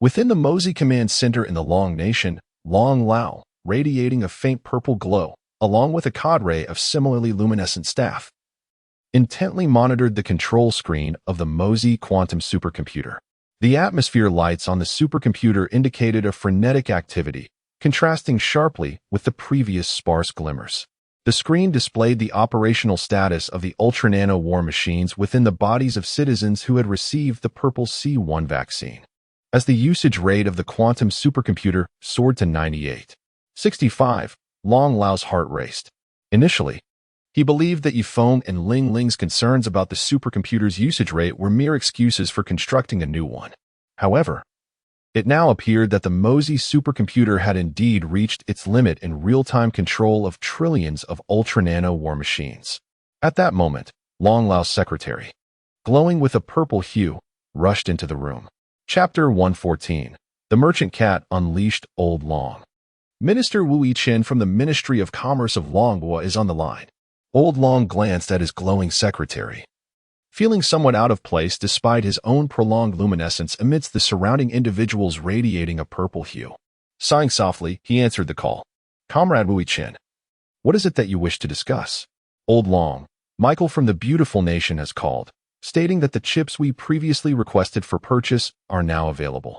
within the Mosey Command Center in the Long Nation, Long Lao, radiating a faint purple glow, along with a cadre of similarly luminescent staff, intently monitored the control screen of the Mosey quantum supercomputer. The atmosphere lights on the supercomputer indicated a frenetic activity, contrasting sharply with the previous sparse glimmers. The screen displayed the operational status of the ultra-nano war machines within the bodies of citizens who had received the purple C1 vaccine. As the usage rate of the quantum supercomputer soared to 98.65, Long Lao's heart raced. Initially, he believed that Feng and Ling Ling's concerns about the supercomputer's usage rate were mere excuses for constructing a new one. However, it now appeared that the Mosey supercomputer had indeed reached its limit in real-time control of trillions of ultra-nano war machines. At that moment, Long Lao's secretary, glowing with a purple hue, rushed into the room. Chapter 114. The Merchant Cat Unleashed Old Long. Minister Wu Yichen from the Ministry of Commerce of Longhua is on the line. Old Long glanced at his glowing secretary. Feeling somewhat out of place despite his own prolonged luminescence amidst the surrounding individuals radiating a purple hue. Sighing softly, he answered the call. "Comrade Wu Yichen, what is it that you wish to discuss?" "Old Long, Michael from the beautiful nation has called, stating that the chips we previously requested for purchase are now available,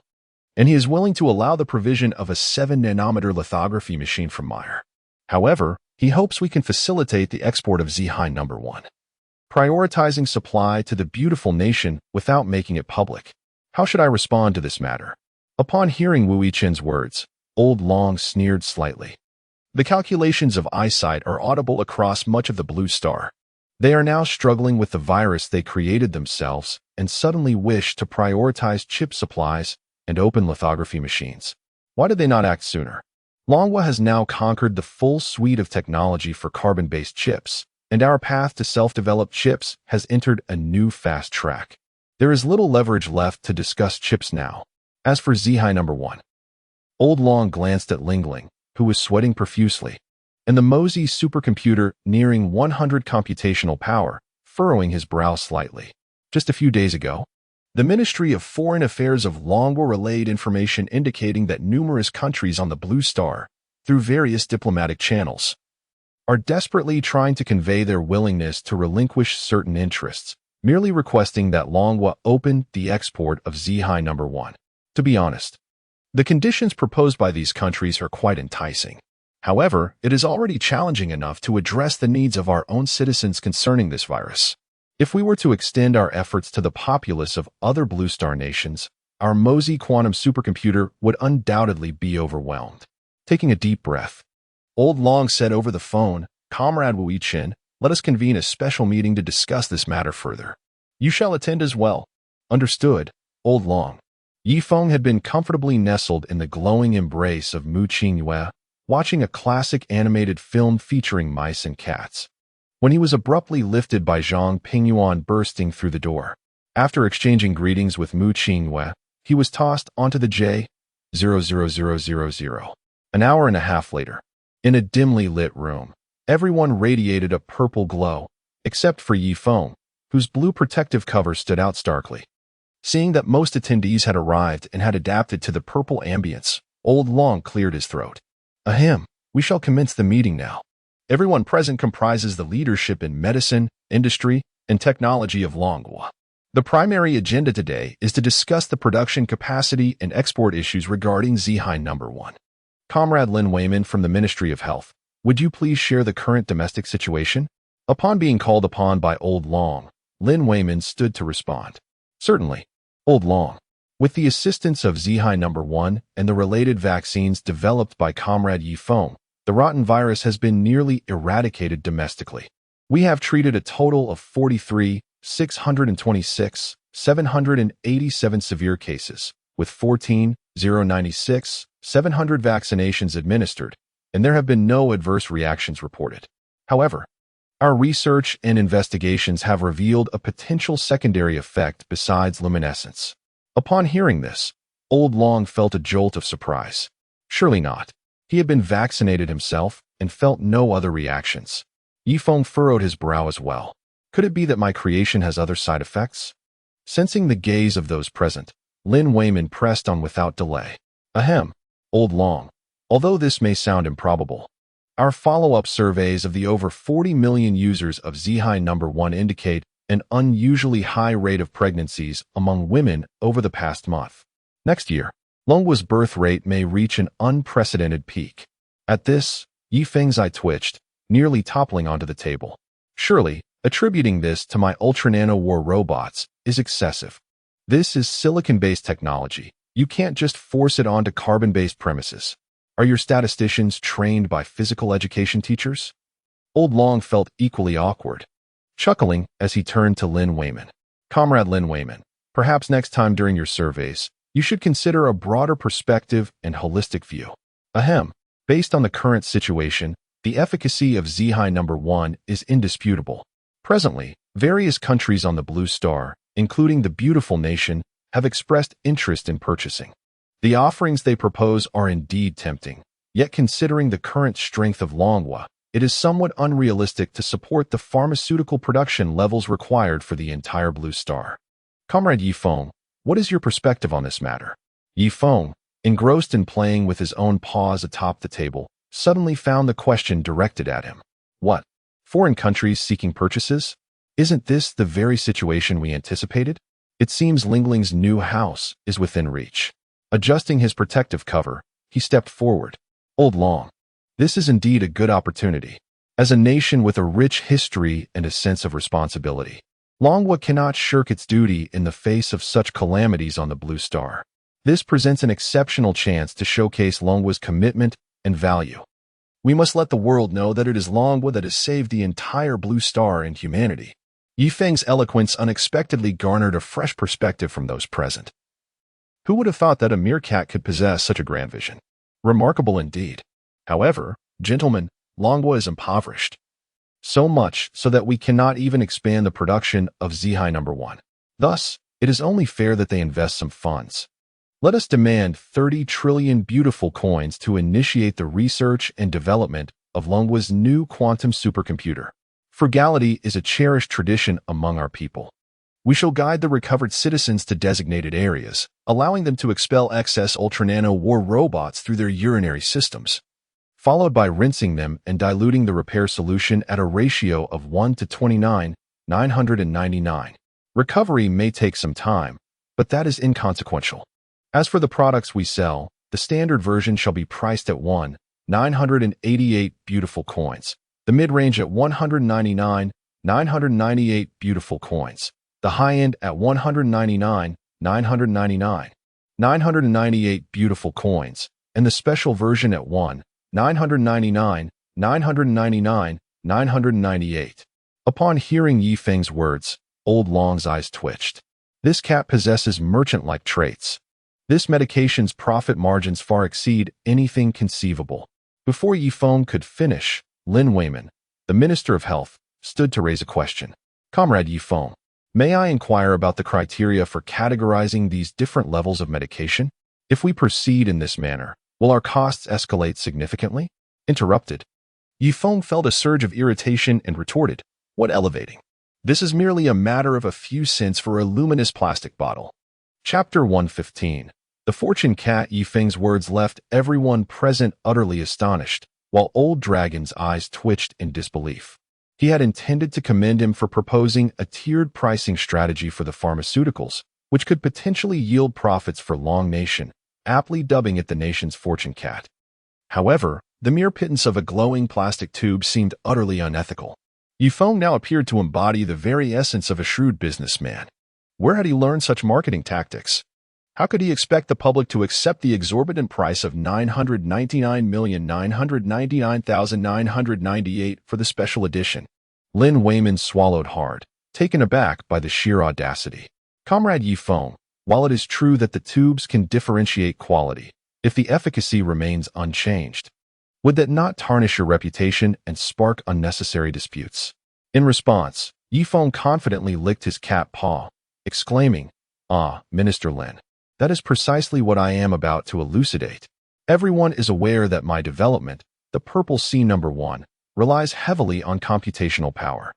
and he is willing to allow the provision of a 7-nanometer lithography machine from Meyer. However, he hopes we can facilitate the export of Zhai No. 1, prioritizing supply to the beautiful nation without making it public. How should I respond to this matter?" Upon hearing Wu Yichen's words, Old Long sneered slightly. The calculations of eyesight are audible across much of the Blue Star. They are now struggling with the virus they created themselves and suddenly wish to prioritize chip supplies and open lithography machines. Why did they not act sooner? Longhua has now conquered the full suite of technology for carbon-based chips, and our path to self-developed chips has entered a new fast track. There is little leverage left to discuss chips now. As for Zhai No. 1, Old Long glanced at Ling Ling, who was sweating profusely, and the Mosey supercomputer nearing 100 computational power, furrowing his brow slightly. Just a few days ago, the Ministry of Foreign Affairs of Longhua relayed information indicating that numerous countries on the Blue Star, through various diplomatic channels, are desperately trying to convey their willingness to relinquish certain interests, merely requesting that Longhua open the export of Zhai No. 1. To be honest, the conditions proposed by these countries are quite enticing. However, it is already challenging enough to address the needs of our own citizens concerning this virus. If we were to extend our efforts to the populace of other Blue Star nations, our Mosey quantum supercomputer would undoubtedly be overwhelmed. Taking a deep breath, Old Long said over the phone, "Comrade Wu Yichen, let us convene a special meeting to discuss this matter further. You shall attend as well." "Understood, Old Long." Feng had been comfortably nestled in the glowing embrace of Mu Qingyue, watching a classic animated film featuring mice and cats, when he was abruptly lifted by Zhang Pingyuan bursting through the door. After exchanging greetings with Mu Qingyue, he was tossed onto the 00000. An hour and a half later, in a dimly lit room, everyone radiated a purple glow, except for Yi Feng, whose blue protective cover stood out starkly. Seeing that most attendees had arrived and had adapted to the purple ambience, Old Long cleared his throat. Ahem, we shall commence the meeting now. Everyone present comprises the leadership in medicine, industry, and technology of Longhua. The primary agenda today is to discuss the production capacity and export issues regarding Zihai No. 1. Comrade Lin Weiman from the Ministry of Health, would you please share the current domestic situation? Upon being called upon by Old Long, Lin Weiman stood to respond. Certainly, Old Long. With the assistance of Zihai No. 1 and the related vaccines developed by Comrade Yi Feng, the rotten virus has been nearly eradicated domestically. We have treated a total of 43,626, 787 severe cases, with 14,096, 700 vaccinations administered, and there have been no adverse reactions reported. However, our research and investigations have revealed a potential secondary effect besides luminescence. Upon hearing this, Old Long felt a jolt of surprise. Surely not. He had been vaccinated himself and felt no other reactions. Yi Feng furrowed his brow as well. Could it be that my creation has other side effects? Sensing the gaze of those present, Lin Weiman pressed on without delay. Ahem, Old Long. Although this may sound improbable, our follow-up surveys of the over 40 million users of Zihai No. 1 indicate an unusually high rate of pregnancies among women over the past month. Next year, Longhua's birth rate may reach an unprecedented peak. At this, Yi Feng's eye twitched, nearly toppling onto the table. Surely, attributing this to my ultra-nano war robots is excessive. This is silicon-based technology. You can't just force it onto carbon-based premises. Are your statisticians trained by physical education teachers? Old Long felt equally awkward, chuckling as he turned to Lin Weiman. Comrade Lin Weiman, perhaps next time during your surveys, you should consider a broader perspective and holistic view. Ahem, based on the current situation, the efficacy of Zihai No. 1 is indisputable. Presently, various countries on the Blue Star, including the beautiful nation, have expressed interest in purchasing. The offerings they propose are indeed tempting, yet considering the current strength of Longhua, it is somewhat unrealistic to support the pharmaceutical production levels required for the entire Blue Star. Comrade Yi Feng, what is your perspective on this matter? Yi Feng, engrossed in playing with his own paws atop the table, suddenly found the question directed at him. What? Foreign countries seeking purchases? Isn't this the very situation we anticipated? It seems Lingling's new house is within reach. Adjusting his protective cover, he stepped forward. Old Long, this is indeed a good opportunity. As a nation with a rich history and a sense of responsibility, Longhua cannot shirk its duty in the face of such calamities on the Blue Star. This presents an exceptional chance to showcase Longhua's commitment and value. We must let the world know that it is Longhua that has saved the entire Blue Star and humanity. Yi Feng's eloquence unexpectedly garnered a fresh perspective from those present. Who would have thought that a meerkat could possess such a grand vision? Remarkable indeed. However, gentlemen, Longhua is impoverished. So much so that we cannot even expand the production of Zihai No. 1. Thus, it is only fair that they invest some funds. Let us demand 30 trillion beautiful coins to initiate the research and development of Longhua's new quantum supercomputer. Frugality is a cherished tradition among our people. We shall guide the recovered citizens to designated areas, allowing them to expel excess ultra-nano war robots through their urinary systems, followed by rinsing them and diluting the repair solution at a ratio of 1 to 29,999. Recovery may take some time, but that is inconsequential. As for the products we sell, the standard version shall be priced at 1,988 beautiful coins, the mid-range at 199,998 beautiful coins, the high-end at 199,999, 998 beautiful coins, and the special version at 1,999,999, 998. Upon hearing Yi Feng's words, Old Long's eyes twitched. This cat possesses merchant-like traits. This medication's profit margins far exceed anything conceivable. Before Yi Feng could finish, Lin Weiman, the Minister of Health, stood to raise a question. Comrade Yi Feng, may I inquire about the criteria for categorizing these different levels of medication? If we proceed in this manner, will our costs escalate significantly? Interrupted. Feng felt a surge of irritation and retorted, "What elevating? This is merely a matter of a few cents for a luminous plastic bottle." Chapter 115. The Fortune Cat. Feng's words left everyone present utterly astonished, while Old Dragon's eyes twitched in disbelief. He had intended to commend him for proposing a tiered pricing strategy for the pharmaceuticals, which could potentially yield profits for Long Nation, aptly dubbing it the nation's Fortune Cat. However, the mere pittance of a glowing plastic tube seemed utterly unethical. Feng now appeared to embody the very essence of a shrewd businessman. Where had he learned such marketing tactics? How could he expect the public to accept the exorbitant price of $999,999,998 for the special edition? Lin Wayman swallowed hard, taken aback by the sheer audacity. Comrade Feng, while it is true that the tubes can differentiate quality, if the efficacy remains unchanged, would that not tarnish your reputation and spark unnecessary disputes? In response, Feng confidently licked his cat paw, exclaiming, "Ah, Minister Lin, that is precisely what I am about to elucidate. Everyone is aware that my development, the Purple Sea No. 1, relies heavily on computational power.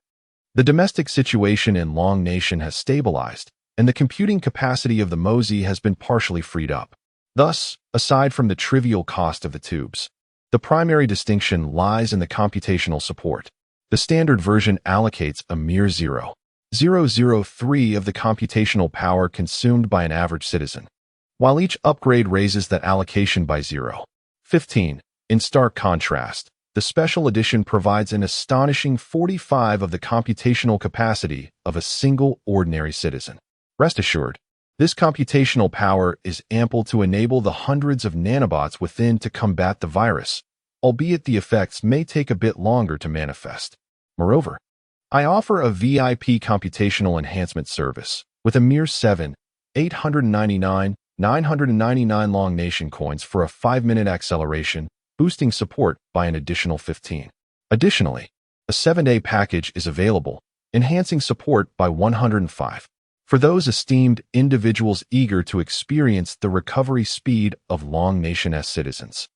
The domestic situation in Long Nation has stabilized, and the computing capacity of the Mosey has been partially freed up. Thus, aside from the trivial cost of the tubes, the primary distinction lies in the computational support. The standard version allocates a mere 0.003 of the computational power consumed by an average citizen, while each upgrade raises that allocation by 0.15. In stark contrast, the special edition provides an astonishing 45 of the computational capacity of a single ordinary citizen. Rest assured, this computational power is ample to enable the hundreds of nanobots within to combat the virus, albeit the effects may take a bit longer to manifest. Moreover, I offer a VIP computational enhancement service with a mere 7,899,999 Long Nation coins for a 5-minute acceleration, boosting support by an additional 15. Additionally, a 7-day package is available, enhancing support by 105. For those esteemed individuals eager to experience the recovery speed of Long Nation's citizens,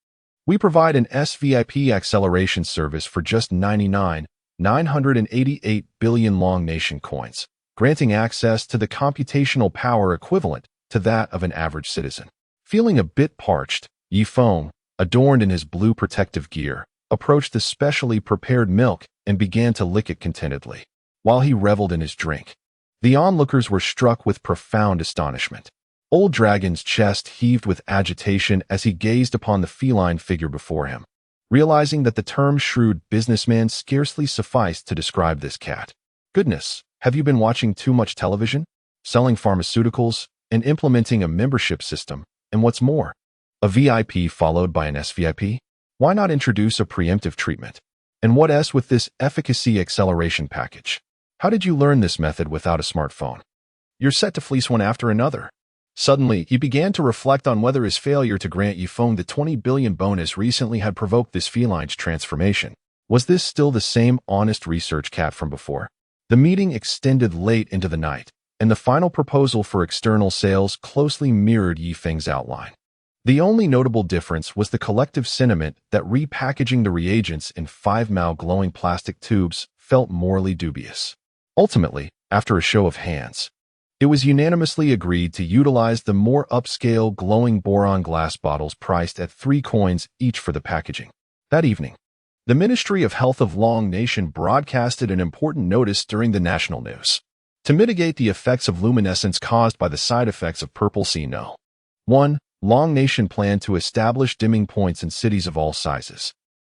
we provide an SVIP acceleration service for just 988 billion Long Nation coins, granting access to the computational power equivalent to that of an average citizen. Feeling a bit parched, Feng, adorned in his blue protective gear, approached the specially prepared milk and began to lick it contentedly. While he reveled in his drink, the onlookers were struck with profound astonishment. Old Dragon's chest heaved with agitation as he gazed upon the feline figure before him, realizing that the term shrewd businessman scarcely sufficed to describe this cat. Goodness, have you been watching too much television? Selling pharmaceuticals and implementing a membership system, and what's more, a VIP followed by an SVIP? Why not introduce a preemptive treatment? And what else with this efficacy acceleration package? How did you learn this method without a smartphone? You're set to fleece one after another. Suddenly, he began to reflect on whether his failure to grant Feng the 20 billion bonus recently had provoked this feline's transformation. Was this still the same honest research cat from before? The meeting extended late into the night, and the final proposal for external sales closely mirrored Feng's outline. The only notable difference was the collective sentiment that repackaging the reagents in 5 ml glowing plastic tubes felt morally dubious. Ultimately, after a show of hands, it was unanimously agreed to utilize the more upscale glowing boron glass bottles priced at 3 coins each for the packaging. That evening, the Ministry of Health of Long Nation broadcasted an important notice during the national news. To mitigate the effects of luminescence caused by the side effects of Purple Sea No. 1, Long Nation planned to establish dimming points in cities of all sizes.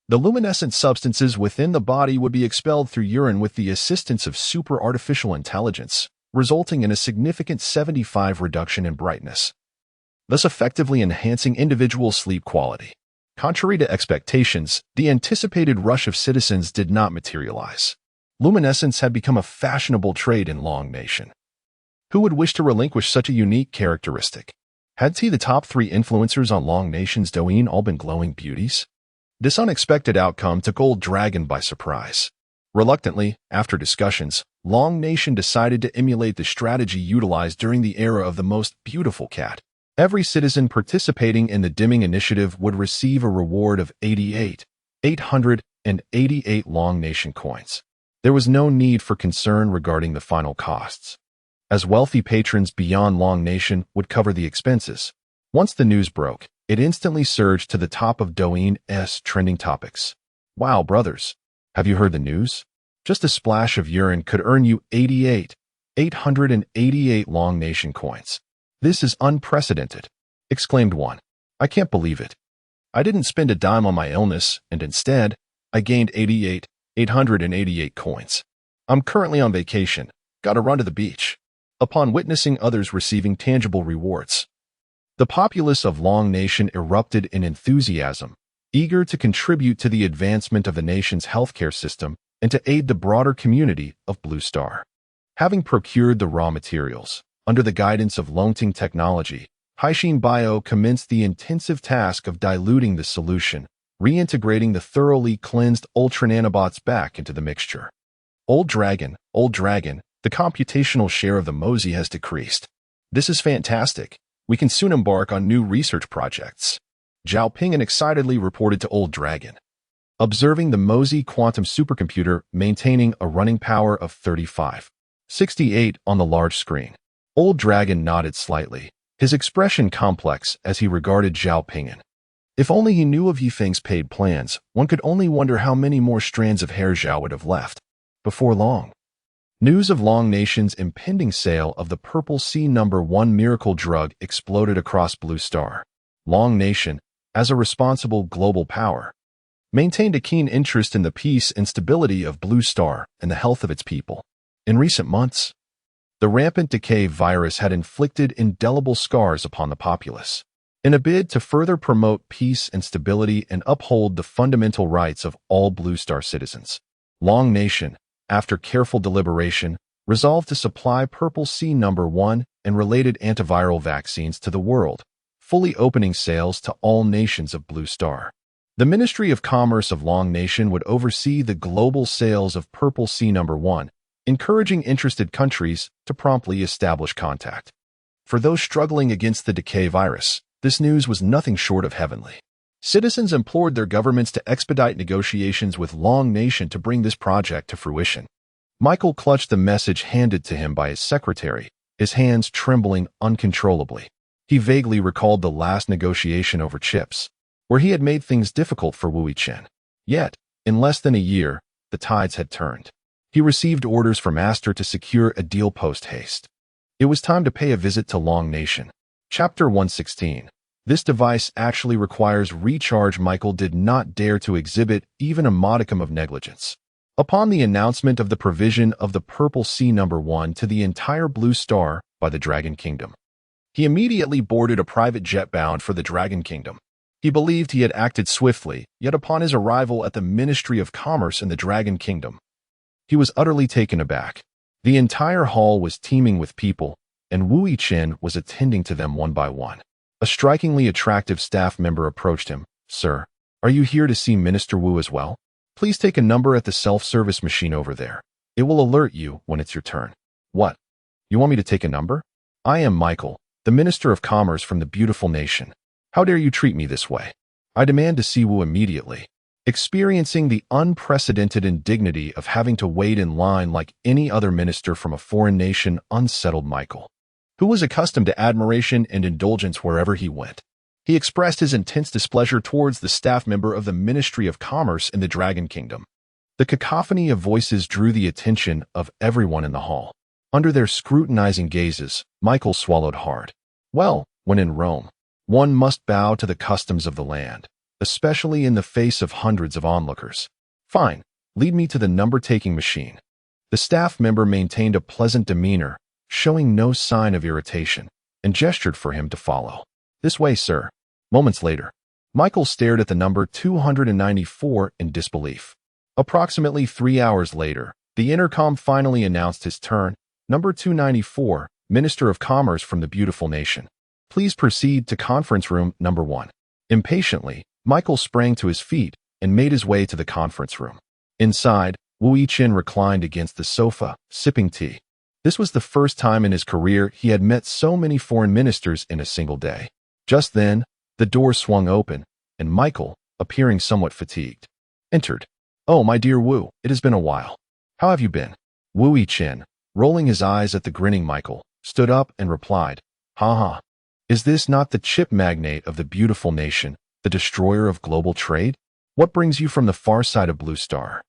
The luminescent substances within the body would be expelled through urine with the assistance of super artificial intelligence, resulting in a significant 75% reduction in brightness, thus effectively enhancing individual sleep quality. Contrary to expectations, the anticipated rush of citizens did not materialize. Luminescence had become a fashionable trade in Long Nation. Who would wish to relinquish such a unique characteristic? Had the top 3 influencers on Long Nation's Douyin all been glowing beauties? This unexpected outcome took Old Dragon by surprise. Reluctantly, after discussions, Long Nation decided to emulate the strategy utilized during the era of the most beautiful cat, Every citizen participating in the dimming initiative would receive a reward of 888 Long Nation coins. There was no need for concern regarding the final costs, as wealthy patrons beyond Long Nation would cover the expenses. Once the news broke, it instantly surged to the top of Douyin.'s trending topics. Wow, brothers, have you heard the news? Just a splash of urine could earn you 888 Long Nation coins. This is unprecedented, exclaimed one. I can't believe it. I didn't spend a dime on my illness, and instead, I gained 888 coins. I'm currently on vacation. Gotta run to the beach. Upon witnessing others receiving tangible rewards, the populace of Long Nation erupted in enthusiasm, eager to contribute to the advancement of the nation's healthcare system and to aid the broader community of Blue Star. Having procured the raw materials, under the guidance of Longting Technology, Haishin Bio commenced the intensive task of diluting the solution, reintegrating the thoroughly cleansed Ultra nanobots back into the mixture. Old Dragon, the computational share of the Mosey has decreased. This is fantastic. We can soon embark on new research projects. Zhao Ping excitedly reported to Old Dragon, observing the Mosey quantum supercomputer maintaining a running power of 3568 on the large screen. Old Dragon nodded slightly, his expression complex as he regarded Zhao Ping. If only he knew of Yifeng's paid plans, one could only wonder how many more strands of hair Zhao would have left. Before long, news of Long Nation's impending sale of the Purple Sea No. 1 miracle drug exploded across Blue Star. Long Nation, as a responsible global power, maintained a keen interest in the peace and stability of Blue Star and the health of its people. In recent months, the rampant decay virus had inflicted indelible scars upon the populace. In a bid to further promote peace and stability and uphold the fundamental rights of all Blue Star citizens, Long Nation, after careful deliberation, resolved to supply Purple Sea No. 1 and related antiviral vaccines to the world, fully opening sales to all nations of Blue Star. The Ministry of Commerce of Long Nation would oversee the global sales of Purple Sea No. 1, encouraging interested countries to promptly establish contact. For those struggling against the decay virus, this news was nothing short of heavenly. Citizens implored their governments to expedite negotiations with Long Nation to bring this project to fruition. Michael clutched the message handed to him by his secretary, his hands trembling uncontrollably. He vaguely recalled the last negotiation over chips, where he had made things difficult for Wu Yichen. Yet, in less than a year, the tides had turned. He received orders from Aster to secure a deal post-haste. It was time to pay a visit to Long Nation. Chapter 116. This device actually requires recharge. Michael did not dare to exhibit even a modicum of negligence. Upon the announcement of the provision of the Purple Sea No. 1 to the entire Blue Star by the Dragon Kingdom, he immediately boarded a private jet bound for the Dragon Kingdom. He believed he had acted swiftly, yet upon his arrival at the Ministry of Commerce in the Dragon Kingdom, he was utterly taken aback. The entire hall was teeming with people, and Wu Yichen was attending to them one by one. A strikingly attractive staff member approached him. Sir, are you here to see Minister Wu as well? Please take a number at the self-service machine over there. It will alert you when it's your turn. What? You want me to take a number? I am Michael, the Minister of Commerce from the beautiful nation. How dare you treat me this way? I demand to see Wu immediately. Experiencing the unprecedented indignity of having to wait in line like any other minister from a foreign nation unsettled Michael, who was accustomed to admiration and indulgence wherever he went. He expressed his intense displeasure towards the staff member of the Ministry of Commerce in the Dragon Kingdom. The cacophony of voices drew the attention of everyone in the hall. Under their scrutinizing gazes, Michael swallowed hard. Well, when in Rome, one must bow to the customs of the land, especially in the face of hundreds of onlookers. Fine, lead me to the number-taking machine. The staff member maintained a pleasant demeanor, showing no sign of irritation, and gestured for him to follow. This way, sir. Moments later, Michael stared at the number 294 in disbelief. Approximately 3 hours later, the intercom finally announced his turn. Number 294, Minister of Commerce from the beautiful nation. Please proceed to conference room number 1. Impatiently, Michael sprang to his feet and made his way to the conference room. Inside, Wu Yichen reclined against the sofa, sipping tea. This was the first time in his career he had met so many foreign ministers in a single day. Just then, the door swung open, and Michael, appearing somewhat fatigued, entered. "Oh, my dear Wu, it has been a while. How have you been?" Wu Yichen, rolling his eyes at the grinning Michael, stood up and replied, "Ha ha. Is this not the chip magnate of the beautiful nation, the destroyer of global trade? What brings you from the far side of Blue Star?"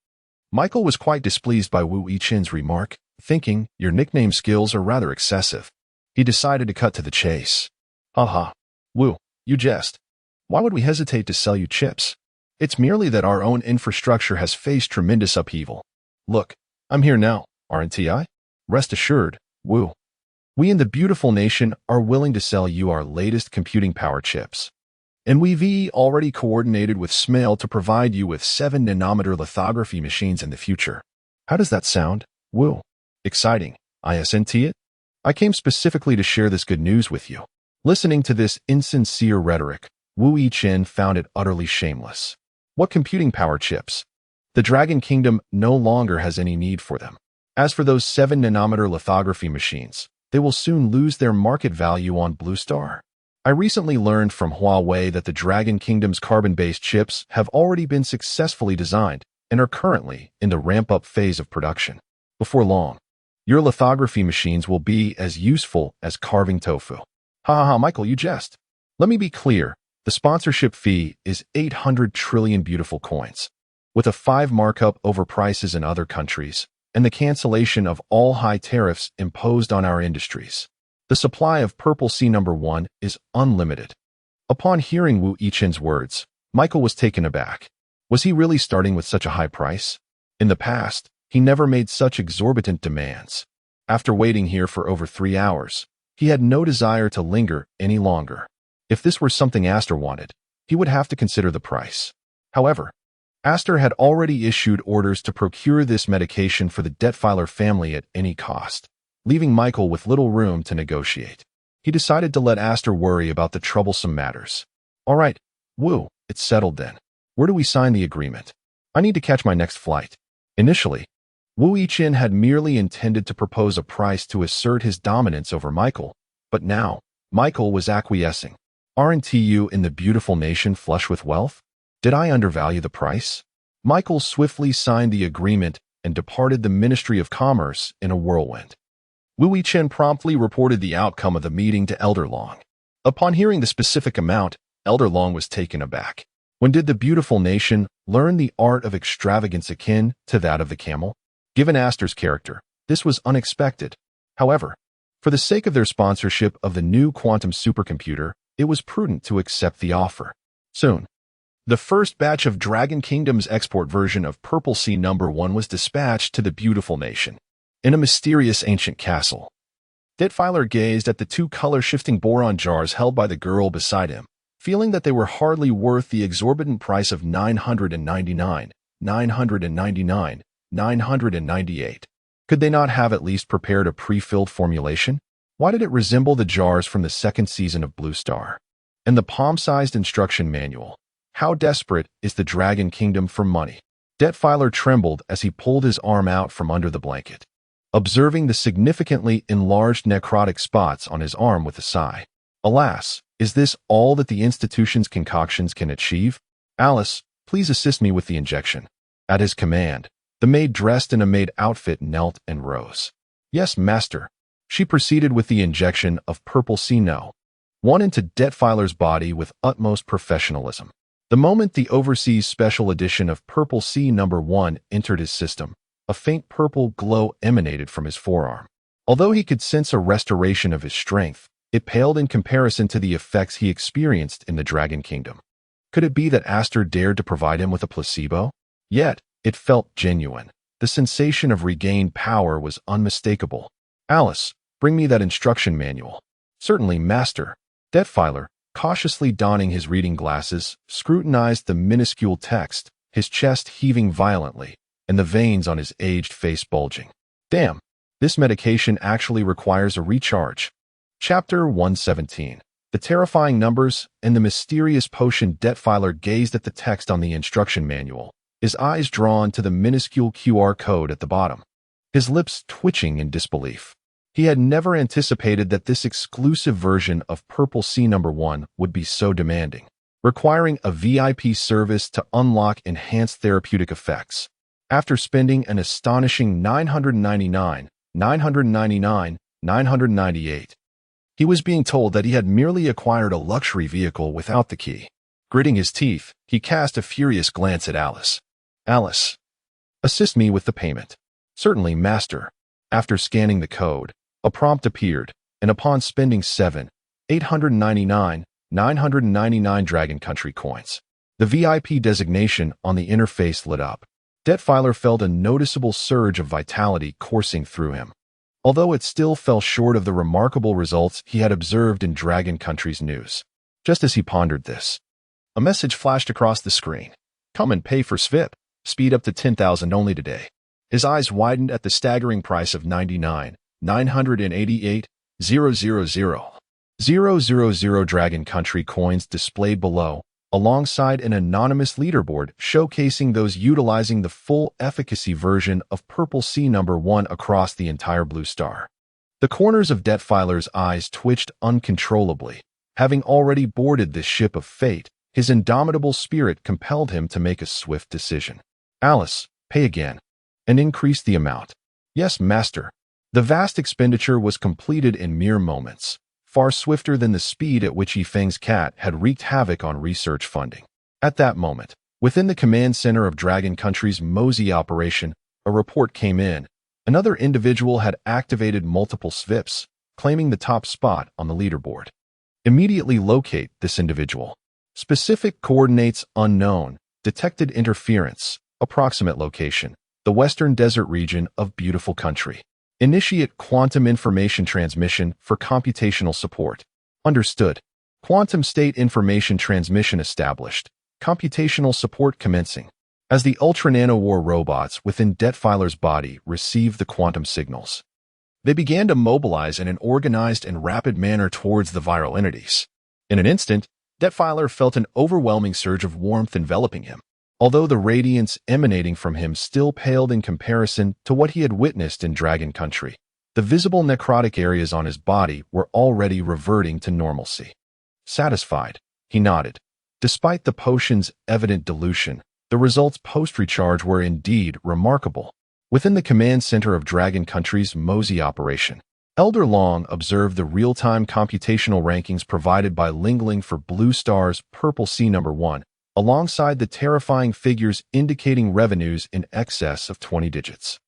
Michael was quite displeased by Wu Yichen's remark, thinking, "Your nickname skills are rather excessive." He decided to cut to the chase. "Ha ha. Wu, you jest. Why would we hesitate to sell you chips? It's merely that our own infrastructure has faced tremendous upheaval. Look, I'm here now, aren't I? Rest assured, Wu. We in the beautiful nation are willing to sell you our latest computing power chips. And we've already coordinated with Smale to provide you with 7-nanometer lithography machines in the future. How does that sound, Wu? Exciting, isn't it? I came specifically to share this good news with you." Listening to this insincere rhetoric, Wu Yichen found it utterly shameless. What computing power chips? The Dragon Kingdom no longer has any need for them. As for those 7-nanometer lithography machines, they will soon lose their market value on Blue Star. I recently learned from Huawei that the Dragon Kingdom's carbon-based chips have already been successfully designed and are currently in the ramp-up phase of production. Before long, your lithography machines will be as useful as carving tofu. Ha ha ha, Michael, you jest. Let me be clear. The sponsorship fee is 800 trillion beautiful coins, with a 5 markup over prices in other countries, and the cancellation of all high tariffs imposed on our industries. The supply of Purple Sea number 1 is unlimited. Upon hearing Wu Yichen's words, Michael was taken aback. Was he really starting with such a high price? In the past, he never made such exorbitant demands. After waiting here for over 3 hours, he had no desire to linger any longer. If this were something Aster wanted, he would have to consider the price. However, Aster had already issued orders to procure this medication for the Detfiler family at any cost, leaving Michael with little room to negotiate. He decided to let Aster worry about the troublesome matters. "All right, Wu, it's settled then. Where do we sign the agreement? I need to catch my next flight." Initially, Wu Yichen had merely intended to propose a price to assert his dominance over Michael, but now, Michael was acquiescing. "Aren't you in the beautiful nation flush with wealth? Did I undervalue the price?" Michael swiftly signed the agreement and departed the Ministry of Commerce in a whirlwind. Wu Yichen promptly reported the outcome of the meeting to Elder Long. Upon hearing the specific amount, Elder Long was taken aback. When did the beautiful nation learn the art of extravagance akin to that of the camel? Given Aster's character, this was unexpected. However, for the sake of their sponsorship of the new quantum supercomputer, it was prudent to accept the offer. Soon, the first batch of Dragon Kingdom's export version of Purple Sea number 1 was dispatched to the beautiful nation. In a mysterious ancient castle, Detfiler gazed at the 2 color-shifting boron jars held by the girl beside him, feeling that they were hardly worth the exorbitant price of 999, 999, 998. Could they not have at least prepared a pre-filled formulation? Why did it resemble the jars from the 2nd season of Blue Star? And the palm-sized instruction manual. How desperate is the Dragon Kingdom for money? Detfiler trembled as he pulled his arm out from under the blanket, observing the significantly enlarged necrotic spots on his arm with a sigh. Alas, is this all that the institution's concoctions can achieve? "Alice, please assist me with the injection." At his command, the maid dressed in a maid outfit knelt and rose. "Yes, master." She proceeded with the injection of Purple Sea No. 1 into Detfiler's body with utmost professionalism. The moment the Overseas Special Edition of Purple Sea number 1 entered his system, a faint purple glow emanated from his forearm. Although he could sense a restoration of his strength, it paled in comparison to the effects he experienced in the Dragon Kingdom. Could it be that Aster dared to provide him with a placebo? Yet, it felt genuine. The sensation of regained power was unmistakable. "Alice, bring me that instruction manual." "Certainly, master." Detfiler, cautiously donning his reading glasses, scrutinized the minuscule text, his chest heaving violently, and the veins on his aged face bulging. "Damn, this medication actually requires a recharge." Chapter 117. The terrifying numbers and the mysterious potion. Detfiler gazed at the text on the instruction manual, his eyes drawn to the minuscule QR code at the bottom, his lips twitching in disbelief. He had never anticipated that this exclusive version of Purple Sea Number 1 would be so demanding, requiring a VIP service to unlock enhanced therapeutic effects. After spending an astonishing $999, $998, he was being told that he had merely acquired a luxury vehicle without the key. Gritting his teeth, he cast a furious glance at Alice. Alice, assist me with the payment. Certainly, master. After scanning the code, a prompt appeared, and upon spending 999 Dragon Country coins, the VIP designation on the interface lit up. Detfiler felt a noticeable surge of vitality coursing through him, although it still fell short of the remarkable results he had observed in Dragon Country's news. Just as he pondered this, a message flashed across the screen. Come and pay for SVIP. Speed up to 10,000 only today. His eyes widened at the staggering price of 99,988,000 Dragon Country coins displayed below, alongside an anonymous leaderboard showcasing those utilizing the full efficacy version of Purple Sea Number 1 across the entire Blue Star. The corners of Detfiler's eyes twitched uncontrollably. Having already boarded this ship of fate, his indomitable spirit compelled him to make a swift decision. Alice, pay again, and increase the amount. Yes, master. The vast expenditure was completed in mere moments, far swifter than the speed at which Feng's cat had wreaked havoc on research funding. At that moment, within the command center of Dragon Country's Mosey operation, a report came in. Another individual had activated multiple SVIPs, claiming the top spot on the leaderboard. Immediately locate this individual. Specific coordinates unknown. Detected interference. Approximate location. The Western Desert region of Beautiful Country. Initiate quantum information transmission for computational support. Understood. Quantum state information transmission established. Computational support commencing. As the ultra-nano-war robots within Detfiler's body received the quantum signals, they began to mobilize in an organized and rapid manner towards the viral entities. In an instant, Detfiler felt an overwhelming surge of warmth enveloping him, although the radiance emanating from him still paled in comparison to what he had witnessed in Dragon Country. The visible necrotic areas on his body were already reverting to normalcy. Satisfied, he nodded. Despite the potion's evident dilution, the results post-recharge were indeed remarkable. Within the command center of Dragon Country's Mosey operation, Elder Long observed the real-time computational rankings provided by Lingling for Blue Star's Purple Sea Number 1, alongside the terrifying figures indicating revenues in excess of 20 digits.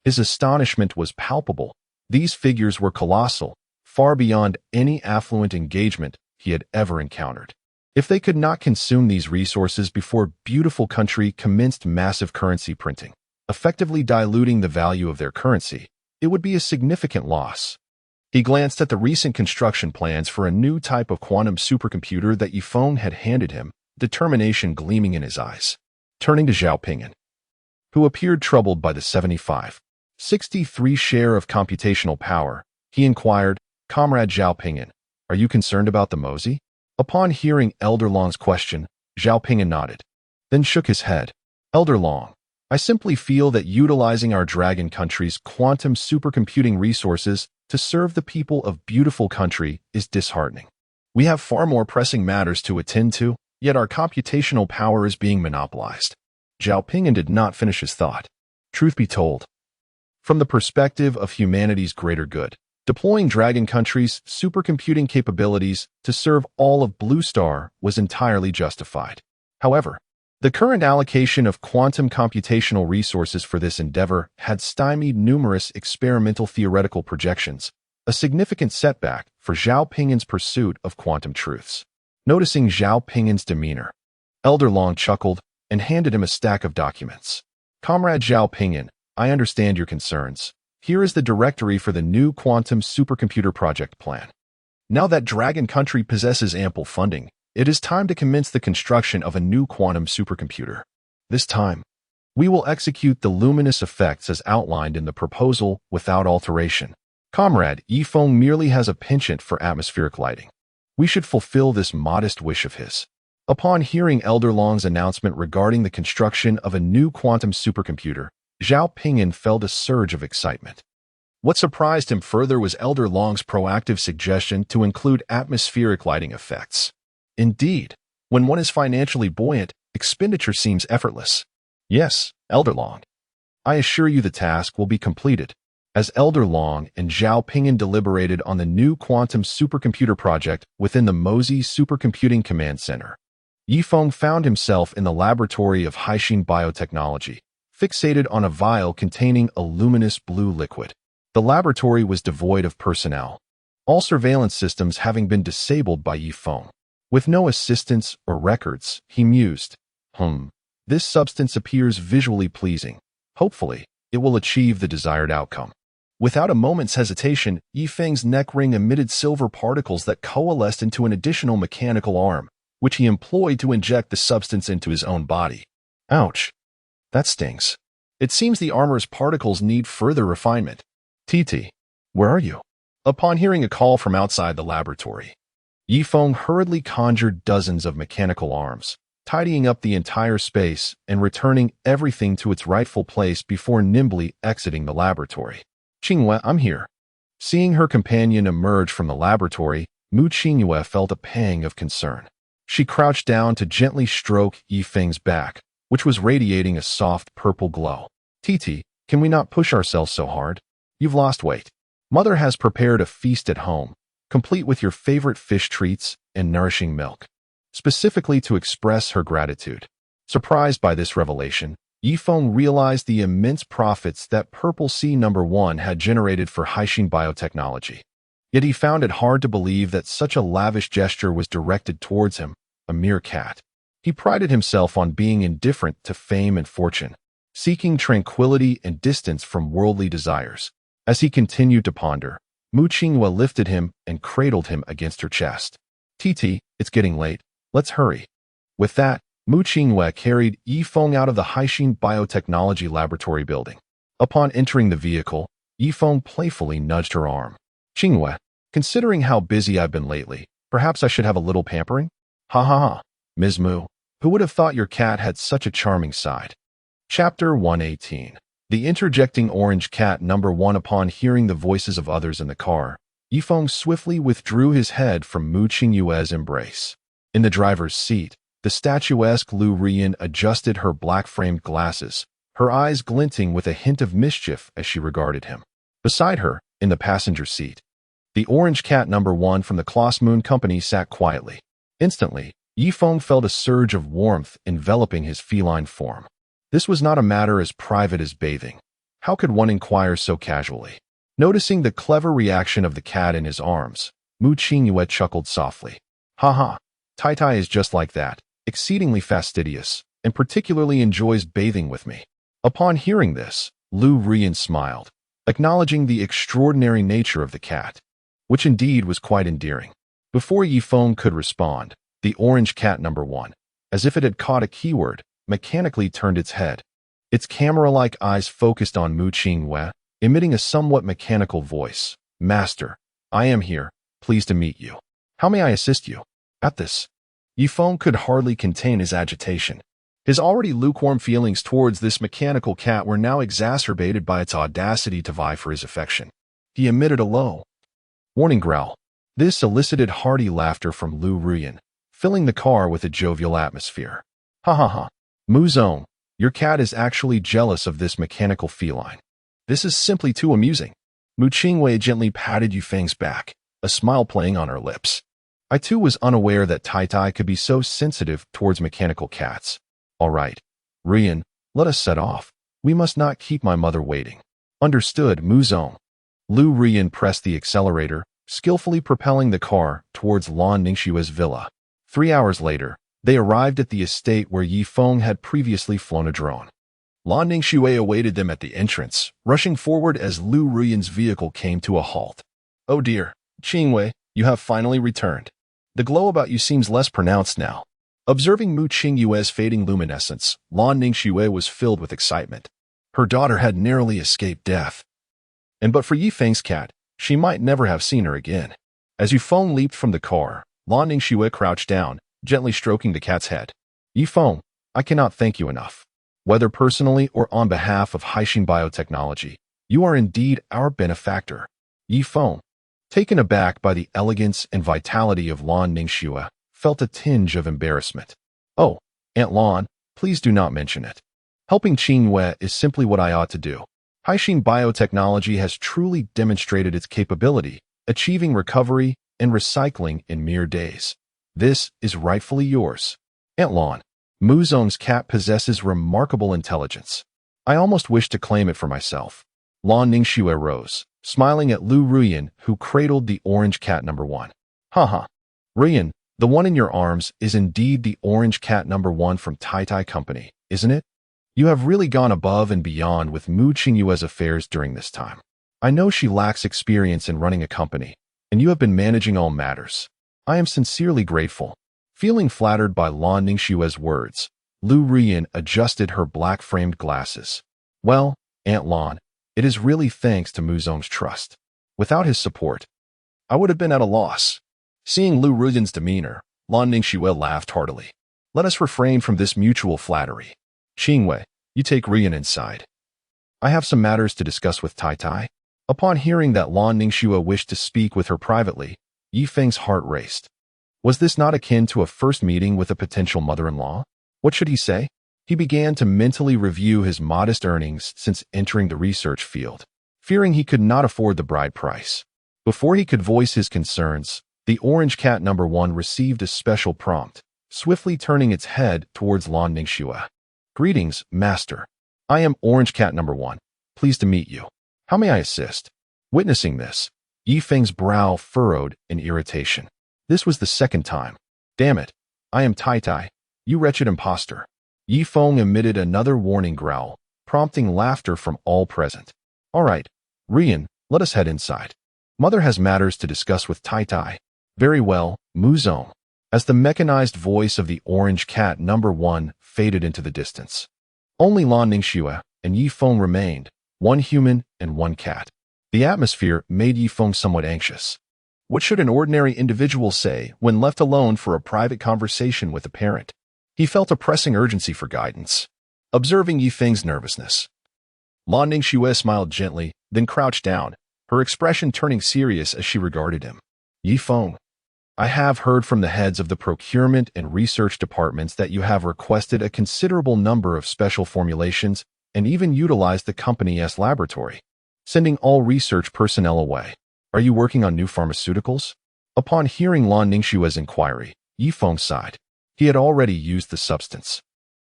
His astonishment was palpable. These figures were colossal, far beyond any affluent engagement he had ever encountered. If they could not consume these resources before Beautiful Country commenced massive currency printing, effectively diluting the value of their currency, it would be a significant loss. He glanced at the recent construction plans for a new type of quantum supercomputer that Feng had handed him, determination gleaming in his eyes. Turning to Zhao Ping'an, who appeared troubled by the 75.63 share of computational power, he inquired, Comrade Zhao Ping'an, are you concerned about the Mosey? Upon hearing Elder Long's question, Zhao Ping'an nodded, then shook his head. Elder Long, I simply feel that utilizing our Dragon Country's quantum supercomputing resources to serve the people of Beautiful Country is disheartening. We have far more pressing matters to attend to, yet our computational power is being monopolized. Zhao Ping'an did not finish his thought. Truth be told, from the perspective of humanity's greater good, deploying Dragon Country's supercomputing capabilities to serve all of Blue Star was entirely justified. However, the current allocation of quantum computational resources for this endeavor had stymied numerous experimental theoretical projections, a significant setback for Zhao Ping'an's pursuit of quantum truths. Noticing Zhao Ping'an's demeanor, Elder Long chuckled and handed him a stack of documents. Comrade Zhao Ping'an, I understand your concerns. Here is the directory for the new quantum supercomputer project plan. Now that Dragon Country possesses ample funding, it is time to commence the construction of a new quantum supercomputer. This time, we will execute the luminous effects as outlined in the proposal without alteration. Comrade, Feng merely has a penchant for atmospheric lighting. We should fulfill this modest wish of his. Upon hearing Elder Long's announcement regarding the construction of a new quantum supercomputer, Zhao Ping'an felt a surge of excitement. What surprised him further was Elder Long's proactive suggestion to include atmospheric lighting effects. Indeed, when one is financially buoyant, expenditure seems effortless. Yes, Elder Long. I assure you the task will be completed. As Elder Long and Zhao Pingyan deliberated on the new quantum supercomputer project within the Mosey Supercomputing Command Center, Yifeng found himself in the laboratory of Haixin Biotechnology, fixated on a vial containing a luminous blue liquid. The laboratory was devoid of personnel, all surveillance systems having been disabled by Yifeng. With no assistance or records, he mused, this substance appears visually pleasing. Hopefully, it will achieve the desired outcome. Without a moment's hesitation, Yifeng's neck ring emitted silver particles that coalesced into an additional mechanical arm, which he employed to inject the substance into his own body. Ouch. That stings. It seems the armor's particles need further refinement. TT, where are you? Upon hearing a call from outside the laboratory, Yifeng hurriedly conjured dozens of mechanical arms, tidying up the entire space and returning everything to its rightful place before nimbly exiting the laboratory. Qingyue, I'm here. Seeing her companion emerge from the laboratory, Mu Qingyue felt a pang of concern. She crouched down to gently stroke Yifeng's back, which was radiating a soft purple glow. TT, can we not push ourselves so hard? You've lost weight. Mother has prepared a feast at home, complete with your favorite fish treats and nourishing milk, specifically to express her gratitude. Surprised by this revelation, Yifeng realized the immense profits that Purple Sea No. 1 had generated for Haixin Biotechnology. Yet he found it hard to believe that such a lavish gesture was directed towards him, a mere cat. He prided himself on being indifferent to fame and fortune, seeking tranquility and distance from worldly desires. As he continued to ponder, Mu Qingyue lifted him and cradled him against her chest. TT, it's getting late. Let's hurry. With that, Mu Qingyue carried Yifeng out of the Haixin Biotechnology Laboratory building. Upon entering the vehicle, Yifeng playfully nudged her arm. Qingyue, considering how busy I've been lately, perhaps I should have a little pampering? Ha ha ha. Ms. Mu, who would have thought your cat had such a charming side? Chapter 118. The interjecting orange cat No. 1. Upon hearing the voices of others in the car, Yifeng swiftly withdrew his head from Mu Qingyue's embrace. In the driver's seat, the statuesque Lu Rian adjusted her black-framed glasses, her eyes glinting with a hint of mischief as she regarded him. Beside her, in the passenger seat, the orange cat No. 1 from the Kloss Moon Company sat quietly. Instantly, Yifeng felt a surge of warmth enveloping his feline form. This was not a matter as private as bathing. How could one inquire so casually? Noticing the clever reaction of the cat in his arms, Mu Qingyue chuckled softly. Ha ha, Tai Tai is just like that, exceedingly fastidious, and particularly enjoys bathing with me. Upon hearing this, Lu Rian smiled, acknowledging the extraordinary nature of the cat, which indeed was quite endearing. Before Yifeng could respond, the orange cat No. 1, as if it had caught a keyword, mechanically turned its head. Its camera-like eyes focused on Mu Qingyue, emitting a somewhat mechanical voice. Master, I am here, pleased to meet you. How may I assist you? At this, Yifeng could hardly contain his agitation. His already lukewarm feelings towards this mechanical cat were now exacerbated by its audacity to vie for his affection. He emitted a low, warning growl. This elicited hearty laughter from Lu Rian, filling the car with a jovial atmosphere. Ha ha ha. Mu Zong, your cat is actually jealous of this mechanical feline. This is simply too amusing. Mu Qingyue gently patted Yifeng's back, a smile playing on her lips. I too was unaware that Tai Tai could be so sensitive towards mechanical cats. All right, Rian, let us set off. We must not keep my mother waiting. Understood, Mu Zong. Lu Rian pressed the accelerator, skillfully propelling the car towards Lan Ningxue's villa. 3 hours later, they arrived at the estate where Yifeng had previously flown a drone. Lan Ningxue awaited them at the entrance, rushing forward as Lu Rian's vehicle came to a halt. Oh dear, Qingyue, you have finally returned. The glow about you seems less pronounced now. Observing Mu Qingyue's fading luminescence, Lan Ningxue was filled with excitement. Her daughter had narrowly escaped death. And but for Yifeng's cat, she might never have seen her again. As Yifeng leaped from the car, Lan Ningxue crouched down, gently stroking the cat's head. Yifeng, I cannot thank you enough. Whether personally or on behalf of Haixin Biotechnology, You are indeed our benefactor. Yi Feng, taken aback by the elegance and vitality of Lan Ningxue, felt a tinge of embarrassment. Oh, Aunt Lan, please do not mention it. Helping Qingyue is simply what I ought to do. Haixin biotechnology has truly demonstrated its capability, achieving recovery and recycling in mere days. This is rightfully yours. Aunt Lan, Mu Zong's cat possesses remarkable intelligence. I almost wish to claim it for myself. Lan Ningxue rose, smiling at Lu Ruyan, who cradled the orange cat number 1. Haha. Ruyan, the one in your arms is indeed the orange cat number 1 from Tai Tai Company, isn't it? You have really gone above and beyond with Mu Qingyue's affairs during this time. I know she lacks experience in running a company, and you have been managing all matters. I am sincerely grateful. Feeling flattered by Lan Ningxue's words, Lu Ruyan adjusted her black-framed glasses. Well, Aunt Lan, it is really thanks to Mu Zong's trust. Without his support, I would have been at a loss. Seeing Lu Ruyan's demeanor, Lan Ningxue laughed heartily. Let us refrain from this mutual flattery. Qingyue, you take Ruyan inside. I have some matters to discuss with Tai Tai. Upon hearing that Lan Ningxue wished to speak with her privately, Yi Feng's heart raced. Was this not akin to a first meeting with a potential mother-in-law? What should he say? He began to mentally review his modest earnings since entering the research field, fearing he could not afford the bride price. Before he could voice his concerns, the orange cat number 1 received a special prompt, swiftly turning its head towards Lan Ningxue. Greetings, Master. I am Orange Cat number 1. Pleased to meet you. How may I assist? Witnessing this, Yi Feng's brow furrowed in irritation. This was the second time. Damn it. I am Tai Tai, you wretched imposter. Yi Feng emitted another warning growl, prompting laughter from all present. All right, Ruyan, let us head inside. Mother has matters to discuss with Tai Tai. Very well, Mu Zong. As the mechanized voice of the orange cat number 1 faded into the distance, only Lan Ningxue and Yi Feng remained, 1 human and 1 cat. The atmosphere made Yi Feng somewhat anxious. What should an ordinary individual say when left alone for a private conversation with a parent? He felt a pressing urgency for guidance. Observing Yi Feng's nervousness, Lan Ningxue smiled gently, then crouched down, her expression turning serious as she regarded him. Yi Feng, I have heard from the heads of the procurement and research departments that you have requested a considerable number of special formulations and even utilized the company's laboratory, sending all research personnel away. Are you working on new pharmaceuticals? Upon hearing Lan Ningxue's inquiry, Yi Feng sighed. He had already used the substance.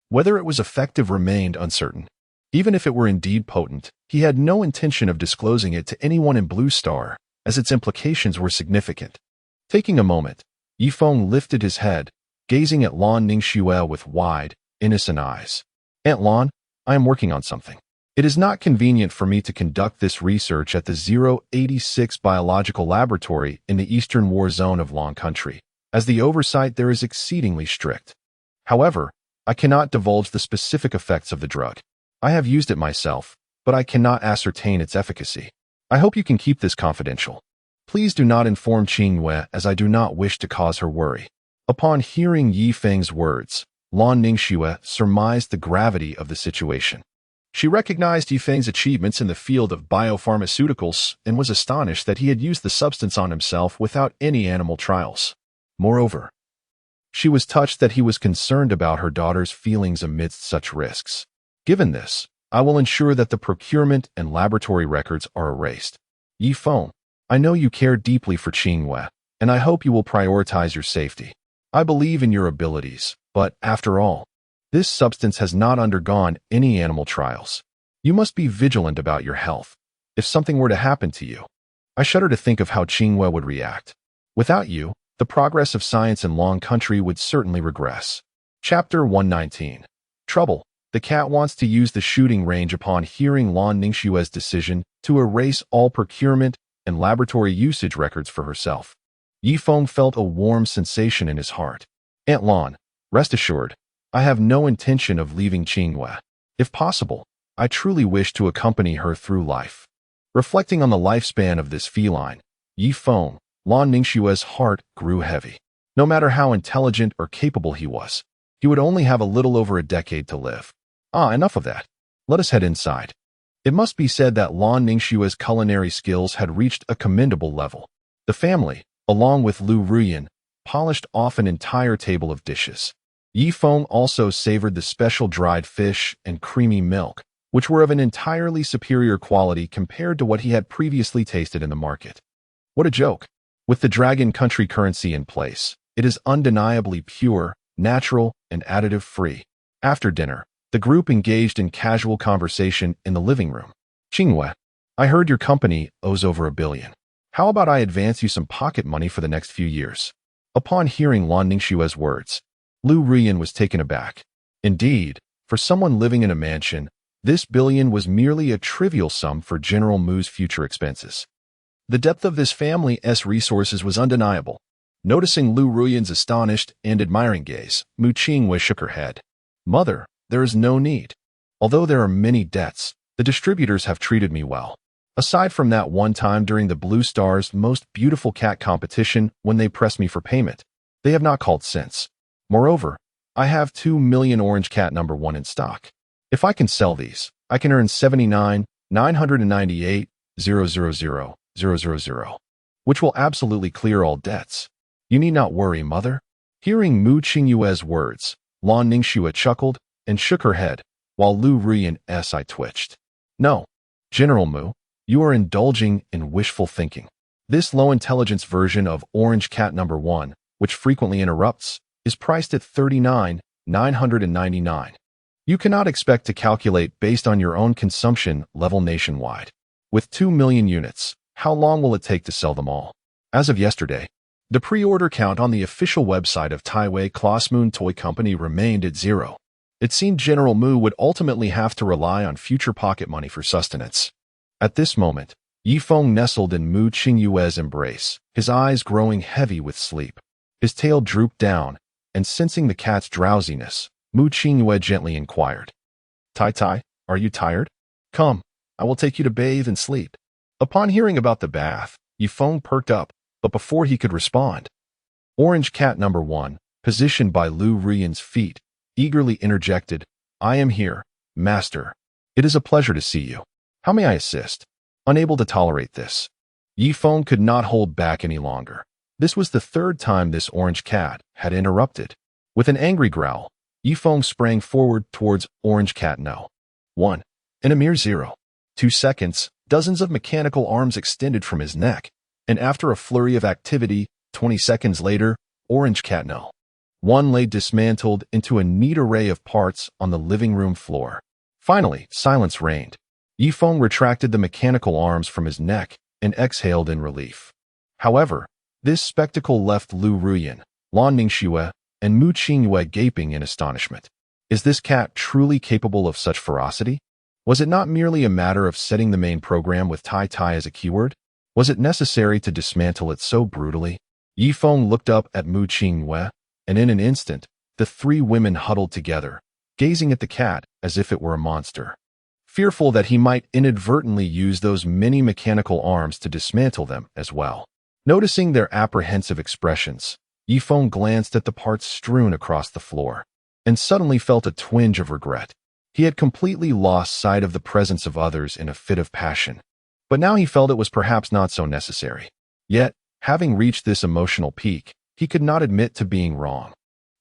Whether it was effective remained uncertain. Even if it were indeed potent, he had no intention of disclosing it to anyone in Blue Star, as its implications were significant. Taking a moment, Yi Feng lifted his head, gazing at Lan Ningxue with wide, innocent eyes. Aunt Lan, I am working on something. It is not convenient for me to conduct this research at the 086 Biological Laboratory in the Eastern War Zone of Long Country, as the oversight there is exceedingly strict. However, I cannot divulge the specific effects of the drug. I have used it myself, but I cannot ascertain its efficacy. I hope you can keep this confidential. Please do not inform Qingyue, as I do not wish to cause her worry. Upon hearing Yi Feng's words, Lan Ningxue surmised the gravity of the situation. She recognized Yi Feng's achievements in the field of biopharmaceuticals and was astonished that he had used the substance on himself without any animal trials. Moreover, she was touched that he was concerned about her daughter's feelings amidst such risks. Given this, I will ensure that the procurement and laboratory records are erased. Yi Feng, I know you care deeply for Qingyue, and I hope you will prioritize your safety. I believe in your abilities, but after all, this substance has not undergone any animal trials. You must be vigilant about your health. If something were to happen to you, I shudder to think of how Qingyue would react. Without you, the progress of science in Long Country would certainly regress. Chapter 119. Trouble. The cat wants to use the shooting range upon hearing Lan Ningxue's decision to erase all procurement and laboratory usage records for herself. Yi Feng felt a warm sensation in his heart. Aunt Lan, rest assured, I have no intention of leaving Qingyue. If possible, I truly wish to accompany her through life. Reflecting on the lifespan of this feline, Yi Feng, Lan Ningxue's heart grew heavy. No matter how intelligent or capable he was, he would only have a little over a decade to live. Enough of that. Let us head inside. It must be said that Lan Ningxue's culinary skills had reached a commendable level. The family, along with Lu Ruyan, polished off an entire table of dishes. Yi Feng also savored the special dried fish and creamy milk, which were of an entirely superior quality compared to what he had previously tasted in the market. What a joke! With the Dragon Country currency in place, it is undeniably pure, natural, and additive-free. After dinner, the group engaged in casual conversation in the living room. Qingwei, I heard your company owes over $1 billion. How about I advance you some pocket money for the next few years? Upon hearing Lan Ningxue's words, Lu Ruyan was taken aback. Indeed, for someone living in a mansion, this billion was merely a trivial sum for General Mu's future expenses. The depth of this family's resources was undeniable. Noticing Lu Ruyan's astonished and admiring gaze, Mu Qingwei shook her head. Mother, there is no need. Although there are many debts, the distributors have treated me well. Aside from that one time during the Blue Star's Most Beautiful Cat competition when they pressed me for payment, they have not called since. Moreover, I have 2 million Orange Cat number 1 in stock. If I can sell these, I can earn 79,998,000,000, which will absolutely clear all debts. You need not worry, mother. Hearing Mu Qingyue's words, Lan Ningxue chuckled and shook her head, while Lu Ruyan's eye twitched. No, General Mu, you are indulging in wishful thinking. This low-intelligence version of Orange Cat number 1, which frequently interrupts, is priced at 39,999. You cannot expect to calculate based on your own consumption level nationwide. With 2 million units, how long will it take to sell them all? As of yesterday, the pre-order count on the official website of Taiwei Moon Toy Company remained at 0. It seemed General Mu would ultimately have to rely on future pocket money for sustenance. At this moment, Yi Feng nestled in Mu Qingyue's embrace, his eyes growing heavy with sleep. His tail drooped down, and sensing the cat's drowsiness, Mu Qingyue gently inquired, Tai Tai, are you tired? Come, I will take you to bathe and sleep. Upon hearing about the bath, Yi Feng perked up, but before he could respond, Orange Cat number 1, positioned by Lu Ruyan's feet, eagerly interjected, I am here, master. It is a pleasure to see you. How may I assist? Unable to tolerate this, Yi Feng could not hold back any longer. This was the third time this Orange Cat had interrupted. With an angry growl, Yi Feng sprang forward towards Orange Cat No. 1. In a mere 0.2 seconds, dozens of mechanical arms extended from his neck, and after a flurry of activity, 20 seconds later, Orange Cat No. 1 lay dismantled into a neat array of parts on the living room floor. Finally, silence reigned. Yi Feng retracted the mechanical arms from his neck and exhaled in relief. However, this spectacle left Lu Ruyan, Lan Ningxue, and Mu Qingyue gaping in astonishment. Is this cat truly capable of such ferocity? Was it not merely a matter of setting the main program with Tai Tai as a keyword? Was it necessary to dismantle it so brutally? Yi Feng looked up at Mu Qingyue, and in an instant, the three women huddled together, gazing at the cat as if it were a monster. Fearful that he might inadvertently use those many mechanical arms to dismantle them as well. Noticing their apprehensive expressions, Yi Feng glanced at the parts strewn across the floor, and suddenly felt a twinge of regret. He had completely lost sight of the presence of others in a fit of passion, but now he felt it was perhaps not so necessary. Yet, having reached this emotional peak, he could not admit to being wrong.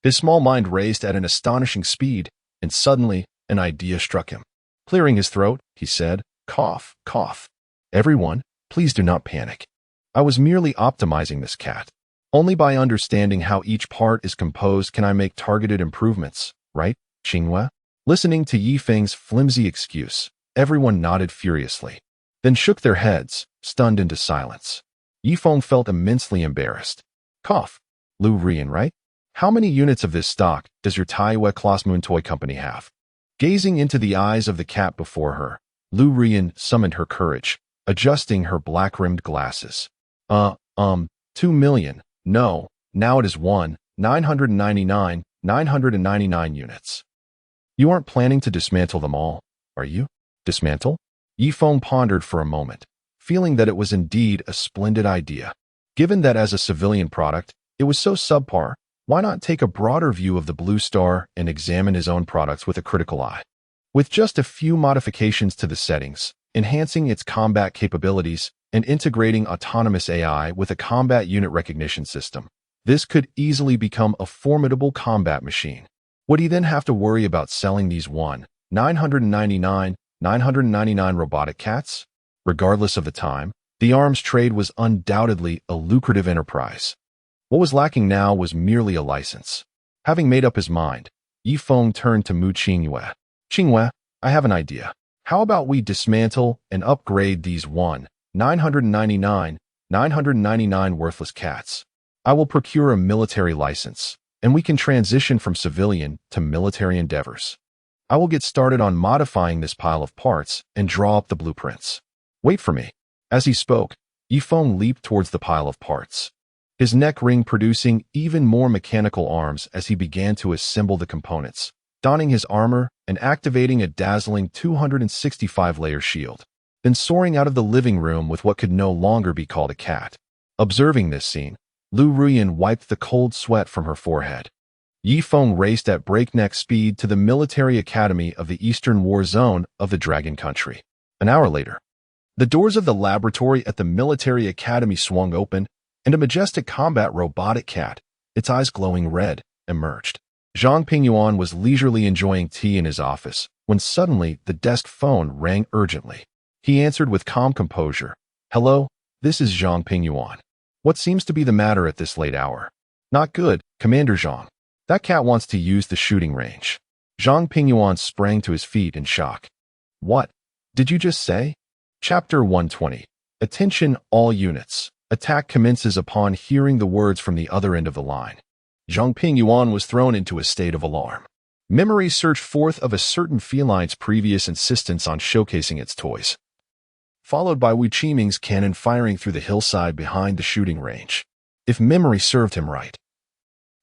His small mind raced at an astonishing speed, and suddenly, an idea struck him. Clearing his throat, he said, cough, cough. Everyone, please do not panic. I was merely optimizing this cat. Only by understanding how each part is composed can I make targeted improvements, right, Qingyue? Listening to Yi Feng's flimsy excuse, everyone nodded furiously, then shook their heads, stunned into silence. Yi Feng felt immensely embarrassed. Cough. Lu Ruyan, right? How many units of this stock does your Taiwei Moon Toy Company have? Gazing into the eyes of the cat before her, Lu Ruyan summoned her courage, adjusting her black-rimmed glasses. 2 million. No, now it is 999 units. You aren't planning to dismantle them all, are you? Dismantle? Yi Feng pondered for a moment, feeling that it was indeed a splendid idea. Given that as a civilian product, it was so subpar, why not take a broader view of the Blue Star and examine his own products with a critical eye? With just a few modifications to the settings, enhancing its combat capabilities, and integrating autonomous AI with a combat unit recognition system, this could easily become a formidable combat machine. Would he then have to worry about selling these 999 robotic cats? Regardless of the time, the arms trade was undoubtedly a lucrative enterprise. What was lacking now was merely a license. Having made up his mind, Feng turned to Mu Qingyue. Qingyue, I have an idea. How about we dismantle and upgrade these 999 worthless cats? I will procure a military license, and we can transition from civilian to military endeavors. I will get started on modifying this pile of parts and draw up the blueprints. Wait for me. As he spoke, Feng leaped towards the pile of parts, his neck ring producing even more mechanical arms as he began to assemble the components, donning his armor and activating a dazzling 265-layer shield, then soaring out of the living room with what could no longer be called a cat. Observing this scene, Lu Ruyan wiped the cold sweat from her forehead. Feng raced at breakneck speed to the military academy of the Eastern War Zone of the Dragon Country. An hour later, the doors of the laboratory at the military academy swung open, and a majestic combat robotic cat, its eyes glowing red, emerged. Zhang Pingyuan was leisurely enjoying tea in his office when suddenly the desk phone rang urgently. He answered with calm composure. "Hello, this is Zhang Pingyuan. What seems to be the matter at this late hour?" "Not good, Commander Zhang. That cat wants to use the shooting range." Zhang Pingyuan sprang to his feet in shock. "What did you just say?" Chapter 120. Attention all units. Attack commences upon hearing the words from the other end of the line. Zhang Pingyuan was thrown into a state of alarm. Memories surged forth of a certain feline's previous insistence on showcasing its toys, followed by Wu Qiming's cannon firing through the hillside behind the shooting range. If memory served him right,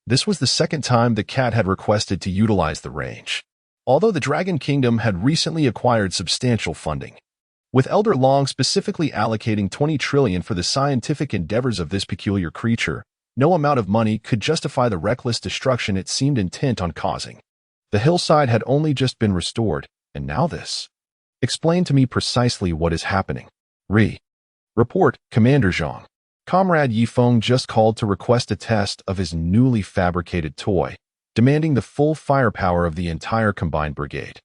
this was the second time the cat had requested to utilize the range. Although the Dragon Kingdom had recently acquired substantial funding, with Elder Long specifically allocating 20 trillion for the scientific endeavors of this peculiar creature, no amount of money could justify the reckless destruction it seemed intent on causing. The hillside had only just been restored, and now this. Explain to me precisely what is happening. Report, Commander Zhang. Comrade Feng just called to request a test of his newly fabricated toy, demanding the full firepower of the entire combined brigade,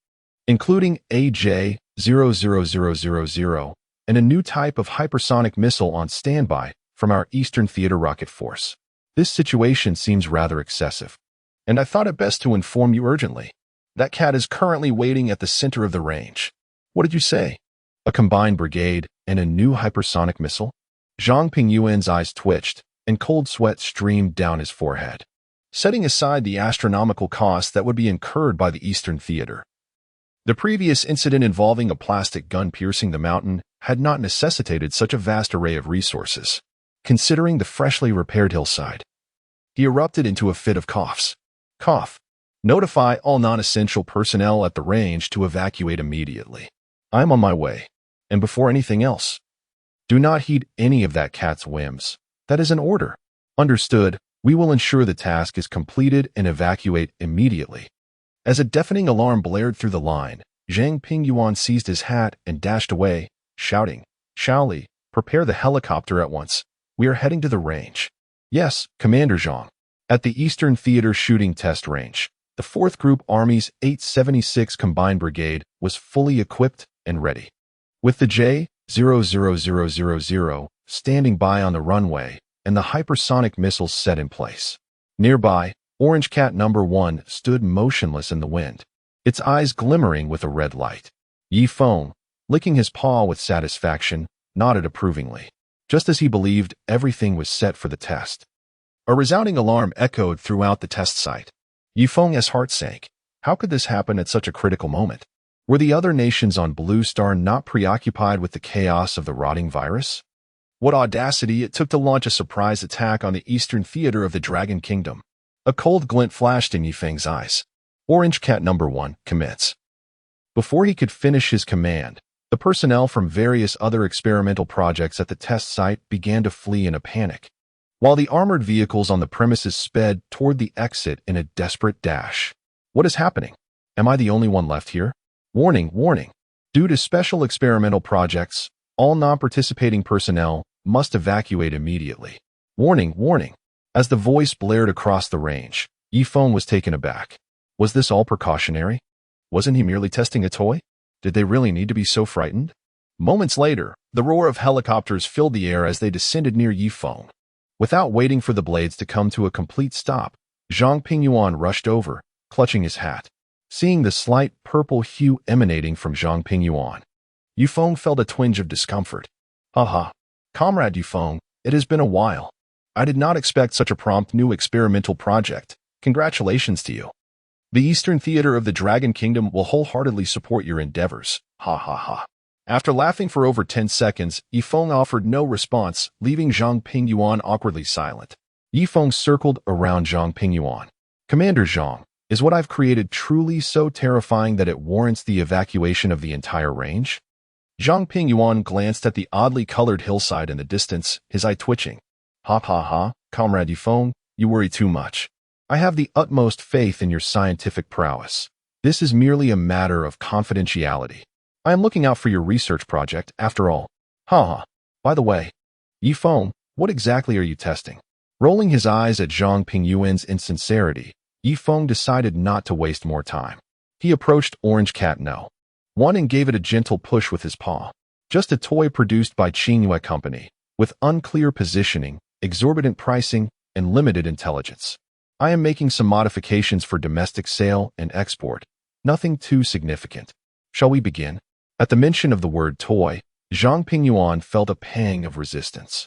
including AJ-00000 and a new type of hypersonic missile on standby from our Eastern Theater Rocket Force. This situation seems rather excessive, and I thought it best to inform you urgently. That cat is currently waiting at the center of the range. What did you say? A combined brigade and a new hypersonic missile? Zhang Pingyuan's eyes twitched, and cold sweat streamed down his forehead. Setting aside the astronomical cost that would be incurred by the Eastern Theater, the previous incident involving a plastic gun piercing the mountain had not necessitated such a vast array of resources. Considering the freshly repaired hillside, he erupted into a fit of coughs. Cough. Notify all non-essential personnel at the range to evacuate immediately. I am on my way. And before anything else, do not heed any of that cat's whims. That is an order. Understood. We will ensure the task is completed and evacuate immediately. As a deafening alarm blared through the line, Zhang Pingyuan seized his hat and dashed away, shouting, "Shaoli, prepare the helicopter at once. We are heading to the range." "Yes, Commander Zhang." At the Eastern Theater shooting test range, the 4th Group Army's 876 Combined Brigade was fully equipped and ready, with the J-00000 standing by on the runway and the hypersonic missiles set in place. Nearby, Orange Cat number 1 stood motionless in the wind, its eyes glimmering with a red light. Feng, licking his paw with satisfaction, nodded approvingly, just as he believed everything was set for the test. A resounding alarm echoed throughout the test site. Feng's heart sank. How could this happen at such a critical moment? Were the other nations on Blue Star not preoccupied with the chaos of the rotting virus? What audacity it took to launch a surprise attack on the Eastern Theater of the Dragon Kingdom. A cold glint flashed in Feng's eyes. Orange Cat number 1, commence. Before he could finish his command, the personnel from various other experimental projects at the test site began to flee in a panic, while the armored vehicles on the premises sped toward the exit in a desperate dash. What is happening? Am I the only one left here? Warning, warning. Due to special experimental projects, all non-participating personnel must evacuate immediately. Warning, warning. As the voice blared across the range, Feng was taken aback. Was this all precautionary? Wasn't he merely testing a toy? Did they really need to be so frightened? Moments later, the roar of helicopters filled the air as they descended near Feng. Without waiting for the blades to come to a complete stop, Zhang Pingyuan rushed over, clutching his hat. Seeing the slight purple hue emanating from Zhang Pingyuan, Feng felt a twinge of discomfort. Haha. Comrade Feng, it has been a while. I did not expect such a prompt new experimental project. Congratulations to you. The Eastern Theater of the Dragon Kingdom will wholeheartedly support your endeavors. Ha ha ha. After laughing for over 10 seconds, Feng offered no response, leaving Zhang Pingyuan awkwardly silent. Feng circled around Zhang Pingyuan. Commander Zhang, is what I've created truly so terrifying that it warrants the evacuation of the entire range? Zhang Pingyuan glanced at the oddly colored hillside in the distance, his eye twitching. Ha ha ha, Comrade Feng, you worry too much. I have the utmost faith in your scientific prowess. This is merely a matter of confidentiality. I am looking out for your research project, after all. Ha. By the way, Feng, what exactly are you testing? Rolling his eyes at Zhang Pingyuan's insincerity, Feng decided not to waste more time. He approached Orange Cat No. 1 and gave it a gentle push with his paw. Just a toy produced by Qingyue Company, with unclear positioning, exorbitant pricing, and limited intelligence. I am making some modifications for domestic sale and export. Nothing too significant. Shall we begin? At the mention of the word toy, Zhang Pingyuan felt a pang of resistance.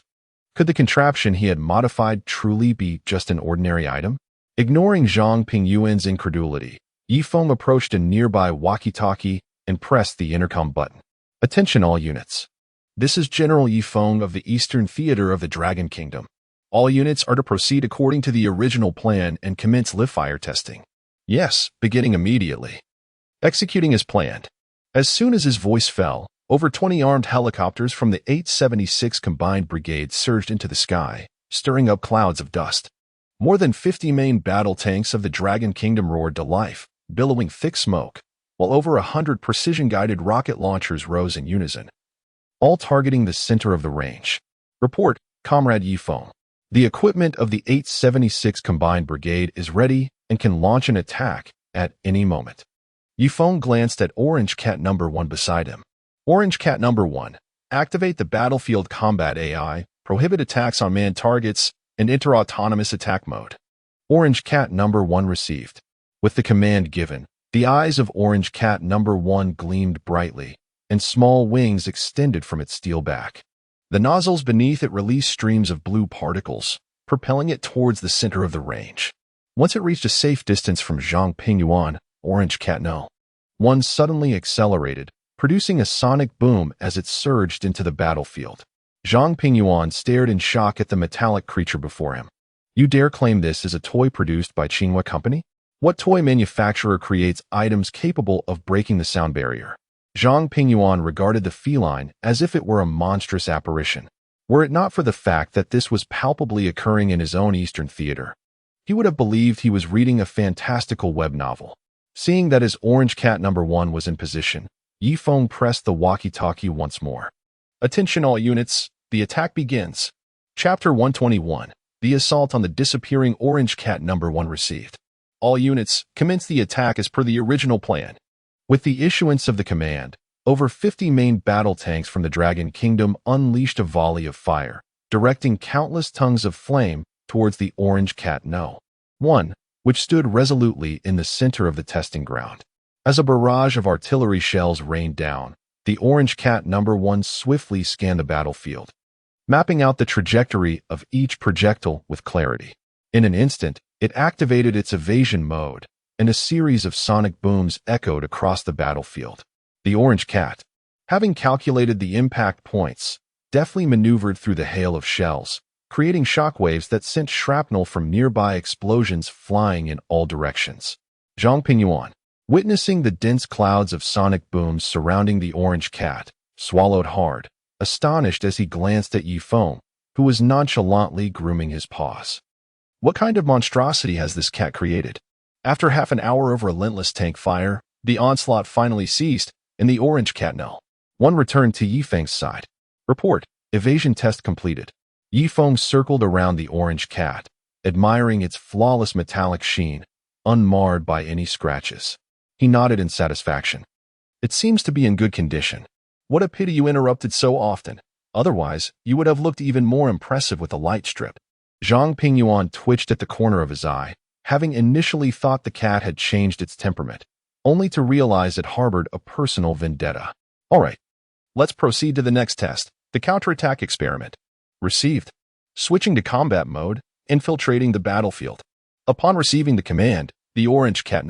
Could the contraption he had modified truly be just an ordinary item? Ignoring Zhang Pingyuan's incredulity, Feng approached a nearby walkie-talkie and pressed the intercom button. Attention all units. This is General Feng of the Eastern Theater of the Dragon Kingdom. All units are to proceed according to the original plan and commence live-fire testing. Yes, beginning immediately. Executing as planned. As soon as his voice fell, over 20 armed helicopters from the 876 Combined Brigade surged into the sky, stirring up clouds of dust. More than 50 main battle tanks of the Dragon Kingdom roared to life, billowing thick smoke, while over 100 precision-guided rocket launchers rose in unison, all targeting the center of the range. Report, Comrade Feng. The equipment of the 876 Combined Brigade is ready and can launch an attack at any moment. Feng glanced at Orange Cat No. 1 beside him. Orange Cat No. 1, activate the battlefield combat AI, prohibit attacks on manned targets, and enter autonomous attack mode. Orange Cat No. 1 received. With the command given, the eyes of Orange Cat No. 1 gleamed brightly, and small wings extended from its steel back. The nozzles beneath it released streams of blue particles, propelling it towards the center of the range. Once it reached a safe distance from Zhang Pingyuan, Orange Cat No. 1 suddenly accelerated, producing a sonic boom as it surged into the battlefield. Zhang Pingyuan stared in shock at the metallic creature before him. You dare claim this is a toy produced by Qingyue Company? What toy manufacturer creates items capable of breaking the sound barrier? Zhang Pingyuan regarded the feline as if it were a monstrous apparition. Were it not for the fact that this was palpably occurring in his own Eastern Theater, he would have believed he was reading a fantastical web novel. Seeing that his Orange Cat No. 1 was in position, Feng pressed the walkie-talkie once more. Attention all units, the attack begins. Chapter 121, the assault on the disappearing Orange Cat No. 1 received. All units, commence the attack as per the original plan. With the issuance of the command, over 50 main battle tanks from the Dragon Kingdom unleashed a volley of fire, directing countless tongues of flame towards the Orange Cat No. 1, which stood resolutely in the center of the testing ground. As a barrage of artillery shells rained down, the Orange Cat No. 1 swiftly scanned the battlefield, mapping out the trajectory of each projectile with clarity. In an instant, it activated its evasion mode, and a series of sonic booms echoed across the battlefield. The Orange Cat, having calculated the impact points, deftly maneuvered through the hail of shells, creating shockwaves that sent shrapnel from nearby explosions flying in all directions. Zhang Pingyuan, witnessing the dense clouds of sonic booms surrounding the Orange Cat, swallowed hard, astonished as he glanced at Feng, who was nonchalantly grooming his paws. What kind of monstrosity has this cat created? After half an hour of relentless tank fire, The onslaught finally ceased, and the orange cat one returned to Yifeng's side. Report, evasion test completed. Yifeng circled around the orange cat, admiring its flawless metallic sheen, unmarred by any scratches. He nodded in satisfaction. It seems to be in good condition. What a pity you interrupted so often. Otherwise, you would have looked even more impressive with the light strip. Zhang Pingyuan twitched at the corner of his eye, having initially thought the cat had changed its temperament, only to realize it harbored a personal vendetta. All right, let's proceed to the next test, the counterattack experiment. Received. Switching to combat mode, infiltrating the battlefield. Upon receiving the command, the orange cat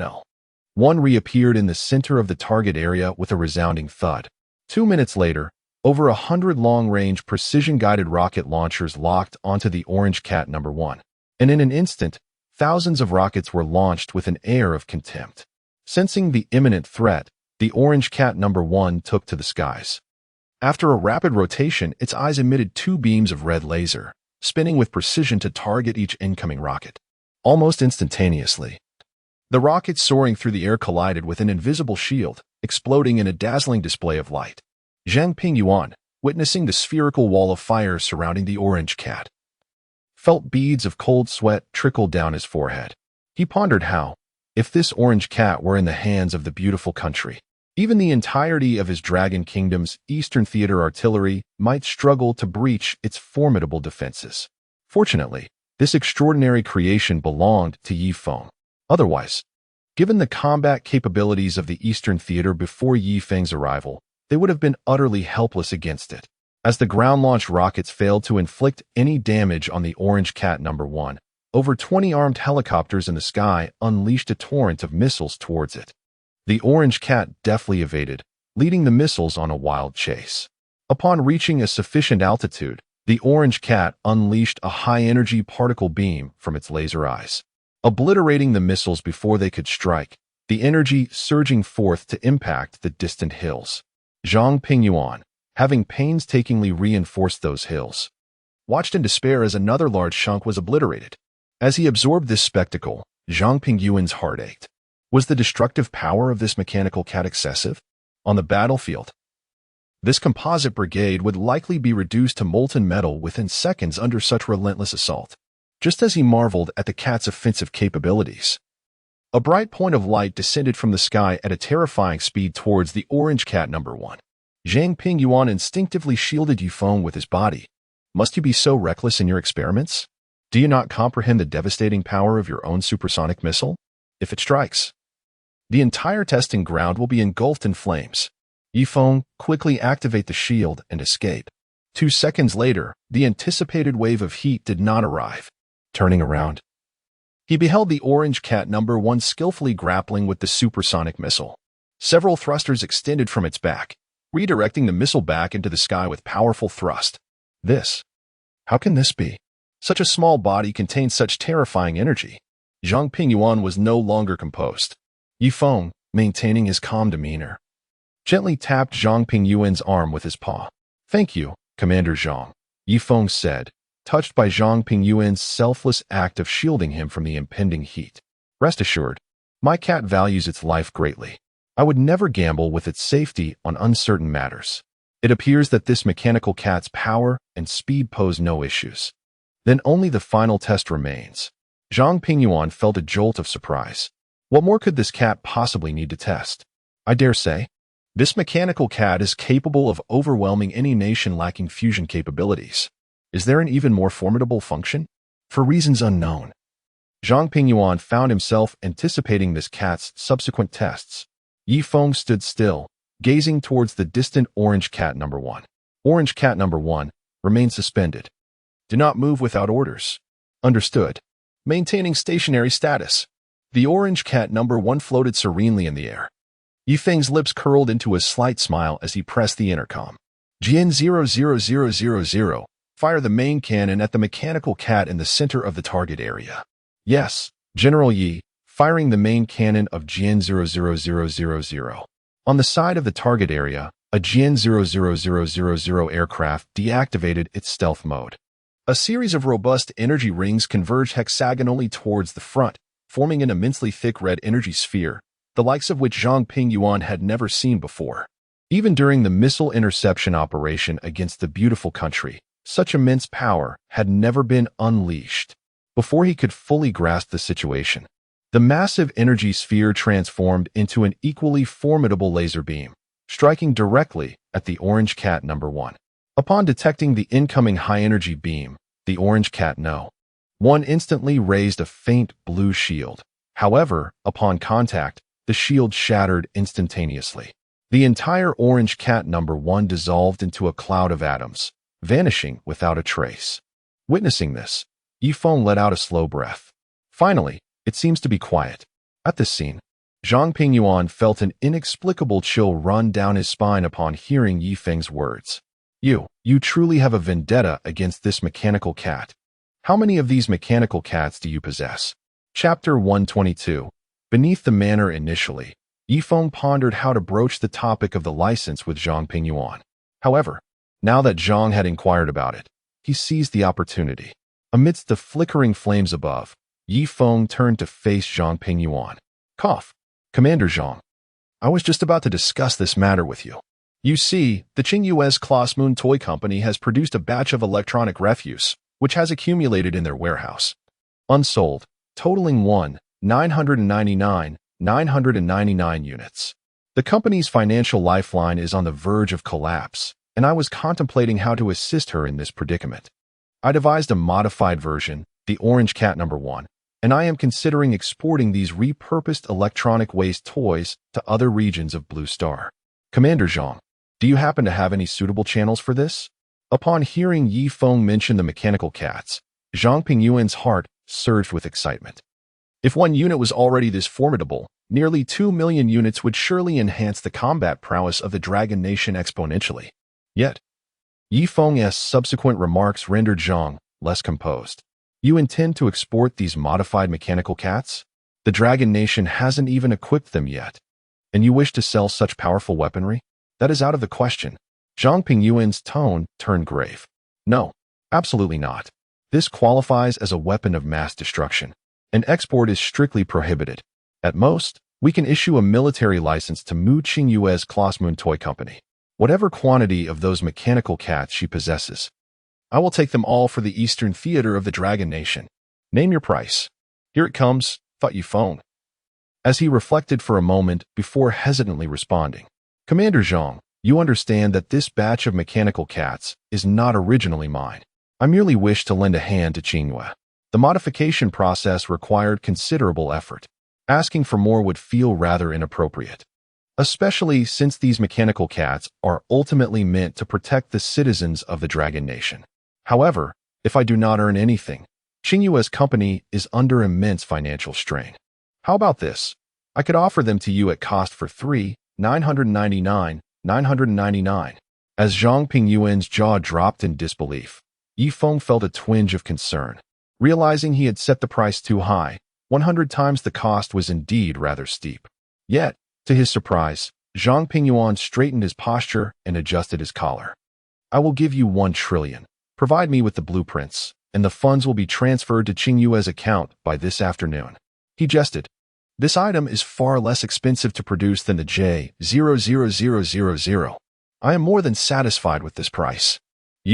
one reappeared in the center of the target area with a resounding thud. 2 minutes later, over 100 long-range precision-guided rocket launchers locked onto the orange cat one, and in an instant, thousands of rockets were launched with an air of contempt. Sensing the imminent threat, the orange cat one took to the skies. After a rapid rotation, its eyes emitted 2 beams of red laser, spinning with precision to target each incoming rocket. Almost instantaneously, the rockets soaring through the air collided with an invisible shield, exploding in a dazzling display of light. Zhang Pingyuan, witnessing the spherical wall of fire surrounding the orange cat, felt beads of cold sweat trickle down his forehead. He pondered how, if this orange cat were in the hands of the beautiful country, even the entirety of his Dragon Kingdom's Eastern Theater artillery might struggle to breach its formidable defenses. Fortunately, this extraordinary creation belonged to Yifeng. Otherwise, given the combat capabilities of the Eastern Theater before Yifeng's arrival, they would have been utterly helpless against it. As the ground-launched rockets failed to inflict any damage on the orange cat one, over 20 armed helicopters in the sky unleashed a torrent of missiles towards it. The orange cat deftly evaded, leading the missiles on a wild chase. Upon reaching a sufficient altitude, the orange cat unleashed a high-energy particle beam from its laser eyes, obliterating the missiles before they could strike, the energy surging forth to impact the distant hills. Zhang Pingyuan, having painstakingly reinforced those hills, watched in despair as another large chunk was obliterated. As he absorbed this spectacle, Zhang Pingyuan's heart ached. Was the destructive power of this mechanical cat excessive? On the battlefield, this composite brigade would likely be reduced to molten metal within seconds under such relentless assault. Just as he marveled at the cat's offensive capabilities, a bright point of light descended from the sky at a terrifying speed towards the orange cat one. Zhang Pingyuan instinctively shielded Yifeng with his body. Must you be so reckless in your experiments? Do you not comprehend the devastating power of your own supersonic missile? If it strikes, the entire testing ground will be engulfed in flames. Yifeng, quickly activate the shield and escape. 2 seconds later, the anticipated wave of heat did not arrive. Turning around, he beheld the orange cat one skillfully grappling with the supersonic missile. Several thrusters extended from its back, redirecting the missile back into the sky with powerful thrust. How can this be? Such a small body contains such terrifying energy. Zhang Pingyuan was no longer composed. Yifeng, maintaining his calm demeanor, gently tapped Zhang Pingyuan's arm with his paw. "Thank you, Commander Zhang," Yifeng said, touched by Zhang Pingyuan's selfless act of shielding him from the impending heat. "Rest assured, my cat values its life greatly. I would never gamble with its safety on uncertain matters. It appears that this mechanical cat's power and speed pose no issues. Then only the final test remains." Zhang Pingyuan felt a jolt of surprise. What more could this cat possibly need to test? I dare say, this mechanical cat is capable of overwhelming any nation lacking fusion capabilities. Is there an even more formidable function? For reasons unknown, Zhang Pingyuan found himself anticipating this cat's subsequent tests. Yifeng stood still, gazing towards the distant orange cat one. Orange cat one remained suspended. "Do not move without orders." "Understood." Maintaining stationary status. The orange cat one floated serenely in the air. Yifeng's lips curled into a slight smile as he pressed the intercom. "Jian 00000, fire the main cannon at the mechanical cat in the center of the target area." "Yes, General Yi," firing the main cannon of Jian 00000. On the side of the target area, a Jian 00000 aircraft deactivated its stealth mode. A series of robust energy rings converged hexagonally towards the front, forming an immensely thick red energy sphere, the likes of which Zhang Pingyuan had never seen before. Even during the missile interception operation against the beautiful country, such immense power had never been unleashed. Before he could fully grasp the situation, the massive energy sphere transformed into an equally formidable laser beam, striking directly at the Orange Cat number 1. Upon detecting the incoming high-energy beam, the Orange Cat No. 1 instantly raised a faint blue shield. However, upon contact, the shield shattered instantaneously. The entire Orange Cat number 1 dissolved into a cloud of atoms, vanishing without a trace. Witnessing this, Feng let out a slow breath. Finally, it seems to be quiet. At this scene, Zhang Pingyuan felt an inexplicable chill run down his spine upon hearing Feng's words. You truly have a vendetta against this mechanical cat. How many of these mechanical cats do you possess? Chapter 122. Beneath the manor initially, Feng pondered how to broach the topic of the license with Zhang Pingyuan. However, now that Zhang had inquired about it, he seized the opportunity. Amidst the flickering flames above, Feng turned to face Zhang Pingyuan. Cough. Commander Zhang, I was just about to discuss this matter with you. You see, the Qingyu's Class Moon Toy Company has produced a batch of electronic refuse, which has accumulated in their warehouse. Unsold, totaling 999 units. The company's financial lifeline is on the verge of collapse, and I was contemplating how to assist her in this predicament. I devised a modified version, the Orange Cat number 1, and I am considering exporting these repurposed electronic waste toys to other regions of Blue Star. Commander Zhang, do you happen to have any suitable channels for this? Upon hearing Feng mention the mechanical cats, Zhang Pingyuan's heart surged with excitement. If one unit was already this formidable, nearly 2 million units would surely enhance the combat prowess of the Dragon Nation exponentially. Yet, Feng's subsequent remarks rendered Zhang less composed. You intend to export these modified mechanical cats? The Dragon Nation hasn't even equipped them yet. And you wish to sell such powerful weaponry? That is out of the question. Zhang Pingyuan's tone turned grave. No, absolutely not. This qualifies as a weapon of mass destruction. An export is strictly prohibited. At most, we can issue a military license to Mu Qingyu's Class Moon Toy Company. Whatever quantity of those mechanical cats she possesses, I will take them all for the Eastern Theater of the Dragon Nation. Name your price. Here it comes, thought Feng, as he reflected for a moment before hesitantly responding. Commander Zhang, you understand that this batch of mechanical cats is not originally mine. I merely wish to lend a hand to Qingyue. The modification process required considerable effort. Asking for more would feel rather inappropriate, especially since these mechanical cats are ultimately meant to protect the citizens of the Dragon Nation. However, if I do not earn anything, Qingyu's company is under immense financial strain. How about this? I could offer them to you at cost for 999. As Zhang Pingyuan's jaw dropped in disbelief, Feng felt a twinge of concern. Realizing he had set the price too high, 100 times the cost was indeed rather steep. Yet, to his surprise, Zhang Pingyuan straightened his posture and adjusted his collar. I will give you 1 trillion. Provide me with the blueprints, and the funds will be transferred to Qingyu's account by this afternoon. He jested. This item is far less expensive to produce than the J00000. I am more than satisfied with this price.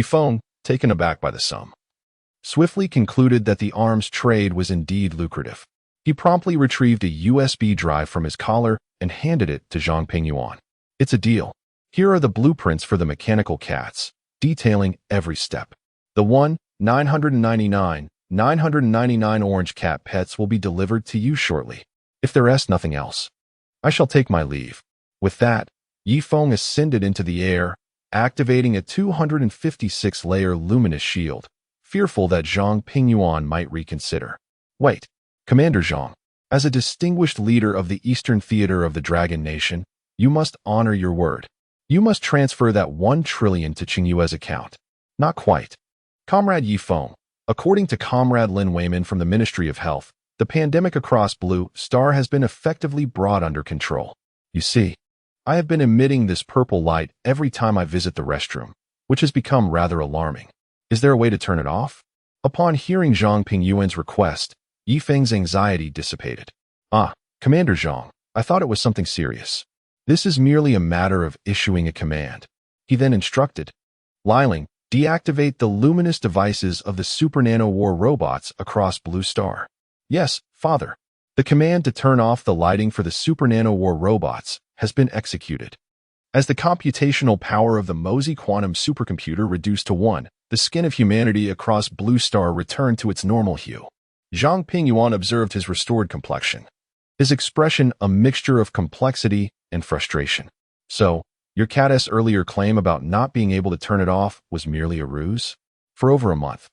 Feng, taken aback by the sum, swiftly concluded that the arms trade was indeed lucrative. He promptly retrieved a USB drive from his collar and handed it to Zhang Pingyuan. It's a deal. Here are the blueprints for the mechanical cats, detailing every step. The 999 orange cat pets will be delivered to you shortly. If there is nothing else, I shall take my leave. With that, Feng ascended into the air, activating a 256-layer luminous shield, fearful that Zhang Pingyuan might reconsider. Wait, Commander Zhang, as a distinguished leader of the Eastern Theater of the Dragon Nation, you must honor your word. You must transfer that 1 trillion to Qingyu's account. Not quite. Comrade Feng, according to Comrade Lin Weiman from the Ministry of Health, the pandemic across Blue Star has been effectively brought under control. You see, I have been emitting this purple light every time I visit the restroom, which has become rather alarming. Is there a way to turn it off? Upon hearing Zhang Pingyuan's request, Feng's anxiety dissipated. Ah, Commander Zhang, I thought it was something serious. This is merely a matter of issuing a command. He then instructed, Liling, deactivate the luminous devices of the Super Nano War robots across Blue Star. Yes, Father. The command to turn off the lighting for the Super Nano War robots has been executed. As the computational power of the Mosey quantum supercomputer reduced to 1, the skin of humanity across Blue Star returned to its normal hue. Zhang Pingyuan observed his restored complexion. His expression a mixture of complexity and frustration. So, your cat's earlier claim about not being able to turn it off was merely a ruse? For over a month,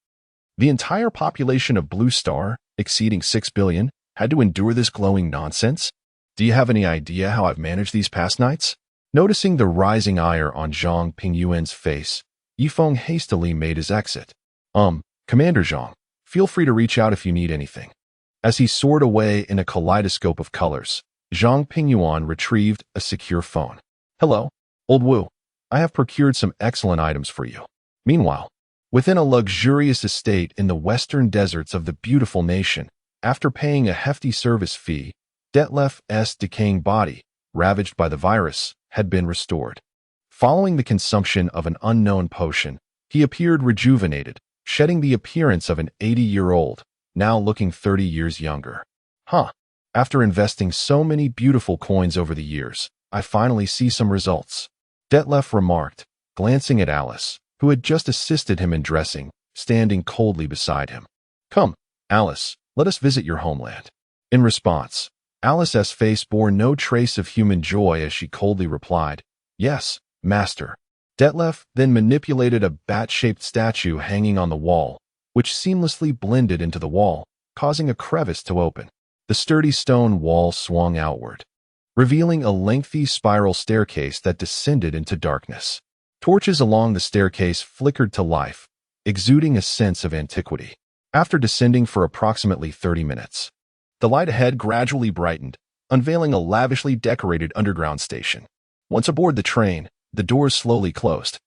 the entire population of Blue Star, exceeding 6 billion, had to endure this glowing nonsense? Do you have any idea how I've managed these past nights? Noticing the rising ire on Zhang Pingyuan's face, Yifeng hastily made his exit. Commander Zhang, feel free to reach out if you need anything. As he soared away in a kaleidoscope of colors, Zhang Pingyuan retrieved a secure phone. Hello, Old Wu. I have procured some excellent items for you. Meanwhile, within a luxurious estate in the western deserts of the beautiful nation, after paying a hefty service fee, Detlef's decaying body, ravaged by the virus, had been restored. Following the consumption of an unknown potion, he appeared rejuvenated, shedding the appearance of an 80-year-old, now looking 30 years younger. After investing so many beautiful coins over the years, I finally see some results. Detlef remarked, glancing at Alice, who had just assisted him in dressing, standing coldly beside him. Come, Alice, let us visit your homeland. In response, Alice's face bore no trace of human joy as she coldly replied, Yes, Master. Detlef then manipulated a bat-shaped statue hanging on the wall, which seamlessly blended into the wall, causing a crevice to open. The sturdy stone wall swung outward, revealing a lengthy spiral staircase that descended into darkness. Torches along the staircase flickered to life, exuding a sense of antiquity. After descending for approximately 30 minutes, the light ahead gradually brightened, unveiling a lavishly decorated underground station. Once aboard the train, the doors slowly closed,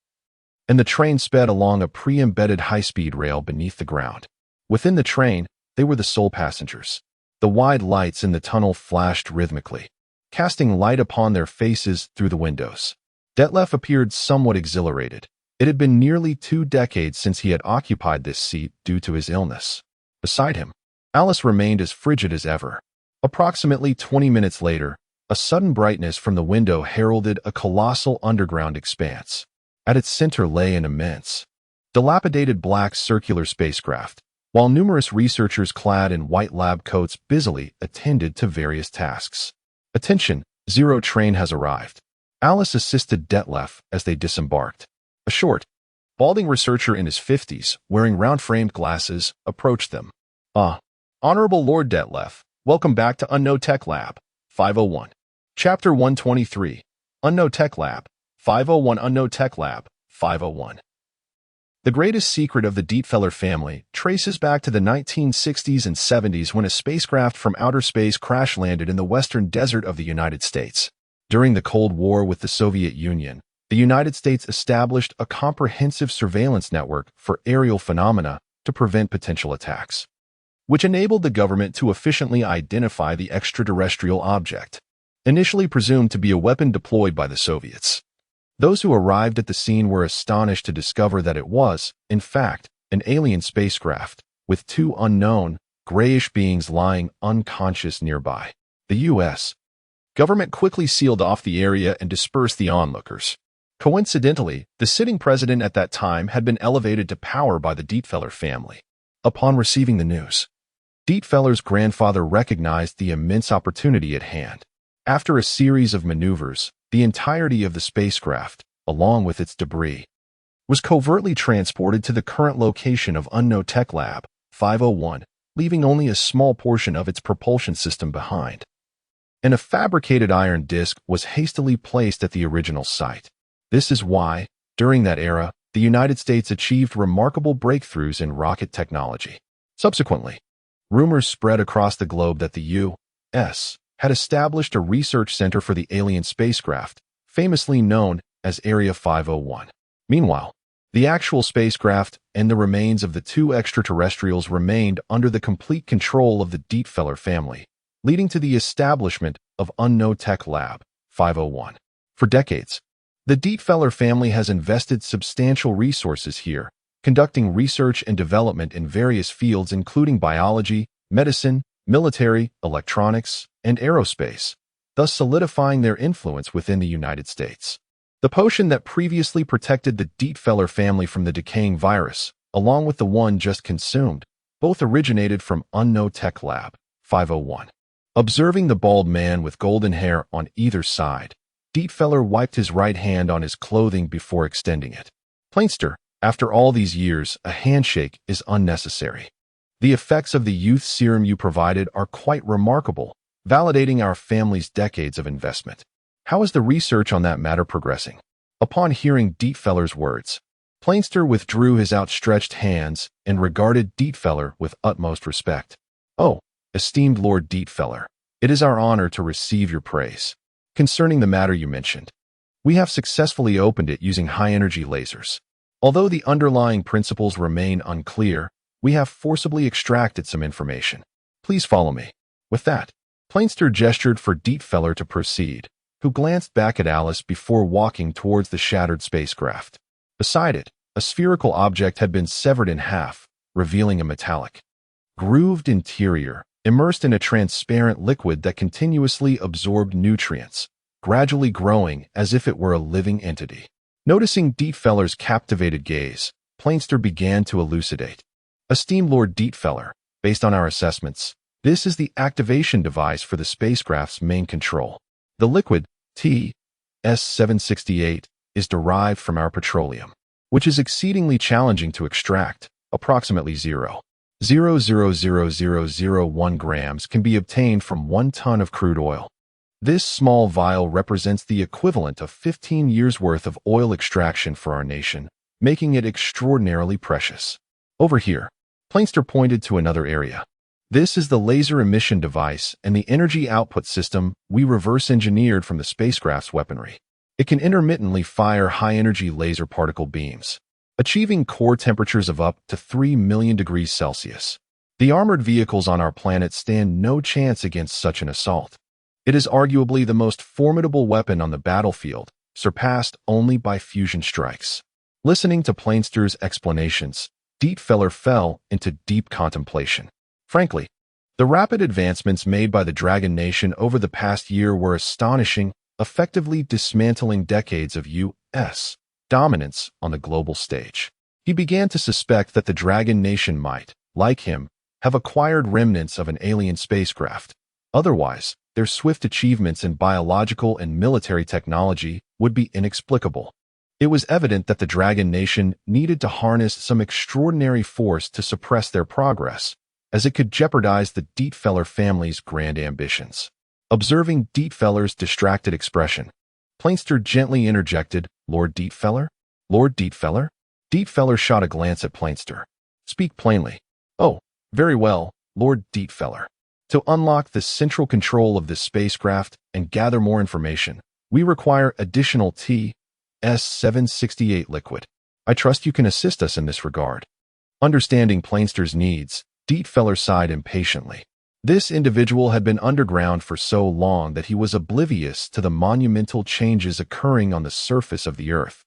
and the train sped along a pre-embedded high-speed rail beneath the ground. Within the train, they were the sole passengers. The wide lights in the tunnel flashed rhythmically, casting light upon their faces through the windows. Detlef appeared somewhat exhilarated. It had been nearly 2 decades since he had occupied this seat due to his illness. Beside him, Alice remained as frigid as ever. Approximately 20 minutes later, a sudden brightness from the window heralded a colossal underground expanse. At its center lay an immense, dilapidated black circular spacecraft, while numerous researchers clad in white lab coats busily attended to various tasks. Attention, Zero train has arrived. Alice assisted Detlef as they disembarked. A short, balding researcher in his 50s, wearing round-framed glasses, approached them. Honorable Lord Detlef, welcome back to Unknown Tech Lab, 501. Chapter 123, Unknown Tech Lab, 501. Unknown Tech Lab, 501. The greatest secret of the Dietfeller family traces back to the 1960s and 70s when a spacecraft from outer space crash-landed in the western desert of the United States. During the Cold War with the Soviet Union, the United States established a comprehensive surveillance network for aerial phenomena to prevent potential attacks, which enabled the government to efficiently identify the extraterrestrial object, initially presumed to be a weapon deployed by the Soviets. Those who arrived at the scene were astonished to discover that it was, in fact, an alien spacecraft, with 2 unknown, grayish beings lying unconscious nearby. The U.S. government quickly sealed off the area and dispersed the onlookers. Coincidentally, the sitting president at that time had been elevated to power by the Dietfeller family. Upon receiving the news, Dietfeller's grandfather recognized the immense opportunity at hand. After a series of maneuvers, the entirety of the spacecraft, along with its debris, was covertly transported to the current location of Unknown Tech Lab, 501, leaving only a small portion of its propulsion system behind. And a fabricated iron disc was hastily placed at the original site. This is why, during that era, the United States achieved remarkable breakthroughs in rocket technology. Subsequently, rumors spread across the globe that the U.S. had established a research center for the alien spacecraft, famously known as Area 501. Meanwhile, the actual spacecraft and the remains of the 2 extraterrestrials remained under the complete control of the Dietfeller family, leading to the establishment of Meow-tech Lab, 501. For decades, the Dietfeller family has invested substantial resources here, conducting research and development in various fields including biology, medicine, military, electronics, and aerospace, thus solidifying their influence within the United States. The potion that previously protected the Dietfeller family from the decaying virus, along with the one just consumed, both originated from Meow-tech Lab, 501. Observing the bald man with golden hair on either side, Dietfeller wiped his right hand on his clothing before extending it. Plainster, after all these years, a handshake is unnecessary. The effects of the youth serum you provided are quite remarkable, validating our family's decades of investment. How is the research on that matter progressing? Upon hearing Dietfeller's words, Plainster withdrew his outstretched hands and regarded Dietfeller with utmost respect. Oh, esteemed Lord Dietfeller, it is our honor to receive your praise. Concerning the matter you mentioned, we have successfully opened it using high-energy lasers. Although the underlying principles remain unclear, we have forcibly extracted some information. Please follow me. With that, Plainster gestured for Dietfeller to proceed, who glanced back at Alice before walking towards the shattered spacecraft. Beside it, a spherical object had been severed in half, revealing a metallic, grooved interior, immersed in a transparent liquid that continuously absorbed nutrients, gradually growing as if it were a living entity. Noticing Dietfeller's captivated gaze, Plainster began to elucidate. Esteemed Lord Dietfeller, based on our assessments, this is the activation device for the spacecraft's main control. The liquid, TS-768, is derived from our petroleum, which is exceedingly challenging to extract. Approximately 0.000001 grams can be obtained from 1 ton of crude oil. This small vial represents the equivalent of 15 years' worth of oil extraction for our nation, making it extraordinarily precious. Over here, Plainster pointed to another area. This is the laser emission device and the energy output system we reverse-engineered from the spacecraft's weaponry. It can intermittently fire high-energy laser particle beams, achieving core temperatures of up to 3 million degrees Celsius. The armored vehicles on our planet stand no chance against such an assault. It is arguably the most formidable weapon on the battlefield, surpassed only by fusion strikes. Listening to Plainster's explanations, Dietfeller fell into deep contemplation. Frankly, the rapid advancements made by the Dragon Nation over the past year were astonishing, effectively dismantling decades of U.S. dominance on the global stage. He began to suspect that the Dragon Nation might, like him, have acquired remnants of an alien spacecraft. Otherwise, their swift achievements in biological and military technology would be inexplicable. It was evident that the Dragon Nation needed to harness some extraordinary force to suppress their progress, as it could jeopardize the Dietfeller family's grand ambitions. Observing Dietfeller's distracted expression, Plainster gently interjected, Lord Dietfeller? Lord Dietfeller? Dietfeller shot a glance at Plainster. Speak plainly. Oh, very well, Lord Dietfeller. To unlock the central control of this spacecraft and gather more information, we require additional TS-768 liquid. I trust you can assist us in this regard. Understanding Plainster's needs, Dietfeller sighed impatiently. This individual had been underground for so long that he was oblivious to the monumental changes occurring on the surface of the Earth.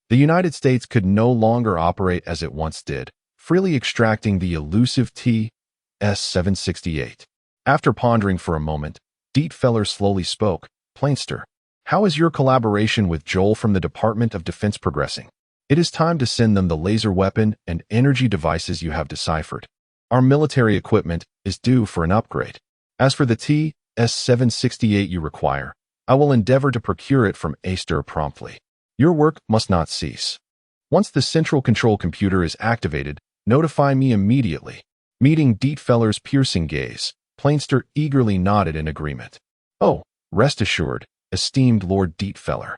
The United States could no longer operate as it once did, freely extracting the elusive TS-768. After pondering for a moment, Dietfeller slowly spoke. Plainster, how is your collaboration with Joel from the Department of Defense progressing? It is time to send them the laser weapon and energy devices you have deciphered. Our military equipment is due for an upgrade. As for the TS-768 you require, I will endeavor to procure it from Aster promptly. Your work must not cease. Once the central control computer is activated, notify me immediately. Meeting Dietfeller's piercing gaze, Plainster eagerly nodded in agreement. Oh, rest assured, esteemed Lord Dietfeller.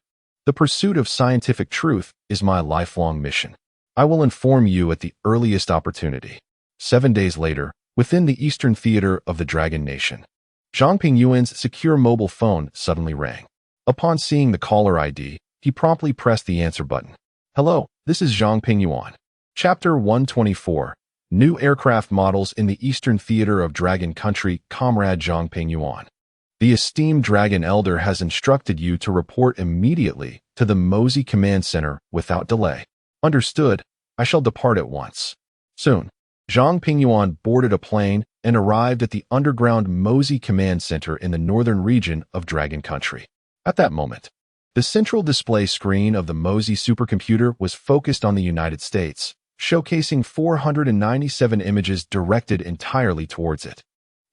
The pursuit of scientific truth is my lifelong mission. I will inform you at the earliest opportunity. 7 days later, within the Eastern Theater of the Dragon Nation, Zhang Pingyuan's secure mobile phone suddenly rang. Upon seeing the caller ID, he promptly pressed the answer button. Hello, this is Zhang Pingyuan. Chapter 124. New aircraft models in the Eastern Theater of Dragon Country, Comrade Zhang Pingyuan. The esteemed Dragon Elder has instructed you to report immediately to the Mosey Command Center without delay. Understood. I shall depart at once. Soon, Zhang Pingyuan boarded a plane and arrived at the underground Mosey Command Center in the northern region of Dragon Country. At that moment, the central display screen of the Mosey supercomputer was focused on the United States, showcasing 497 images directed entirely towards it.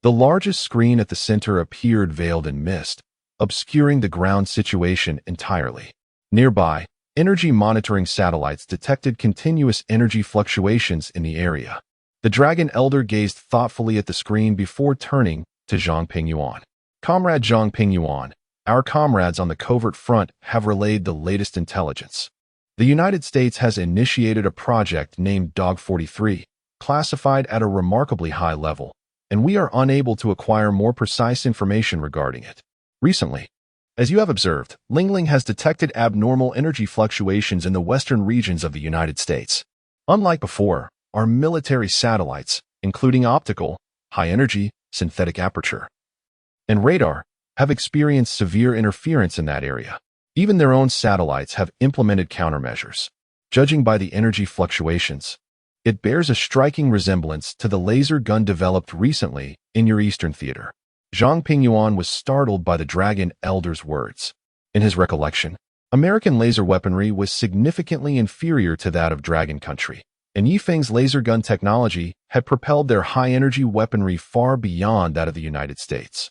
The largest screen at the center appeared veiled in mist, obscuring the ground situation entirely. Nearby, energy monitoring satellites detected continuous energy fluctuations in the area. The Dragon Elder gazed thoughtfully at the screen before turning to Zhang Pingyuan. Comrade Zhang Pingyuan, our comrades on the covert front have relayed the latest intelligence. The United States has initiated a project named Dog 43, classified at a remarkably high level, and we are unable to acquire more precise information regarding it. Recently, as you have observed, Lingling has detected abnormal energy fluctuations in the western regions of the United States. Unlike before, our military satellites, including optical, high-energy, synthetic aperture, and radar, have experienced severe interference in that area. Even their own satellites have implemented countermeasures. Judging by the energy fluctuations, it bears a striking resemblance to the laser gun developed recently in your Eastern Theater. Zhang Pingyuan was startled by the Dragon Elder's words. In his recollection, American laser weaponry was significantly inferior to that of Dragon Country, and Yifeng's laser gun technology had propelled their high-energy weaponry far beyond that of the United States.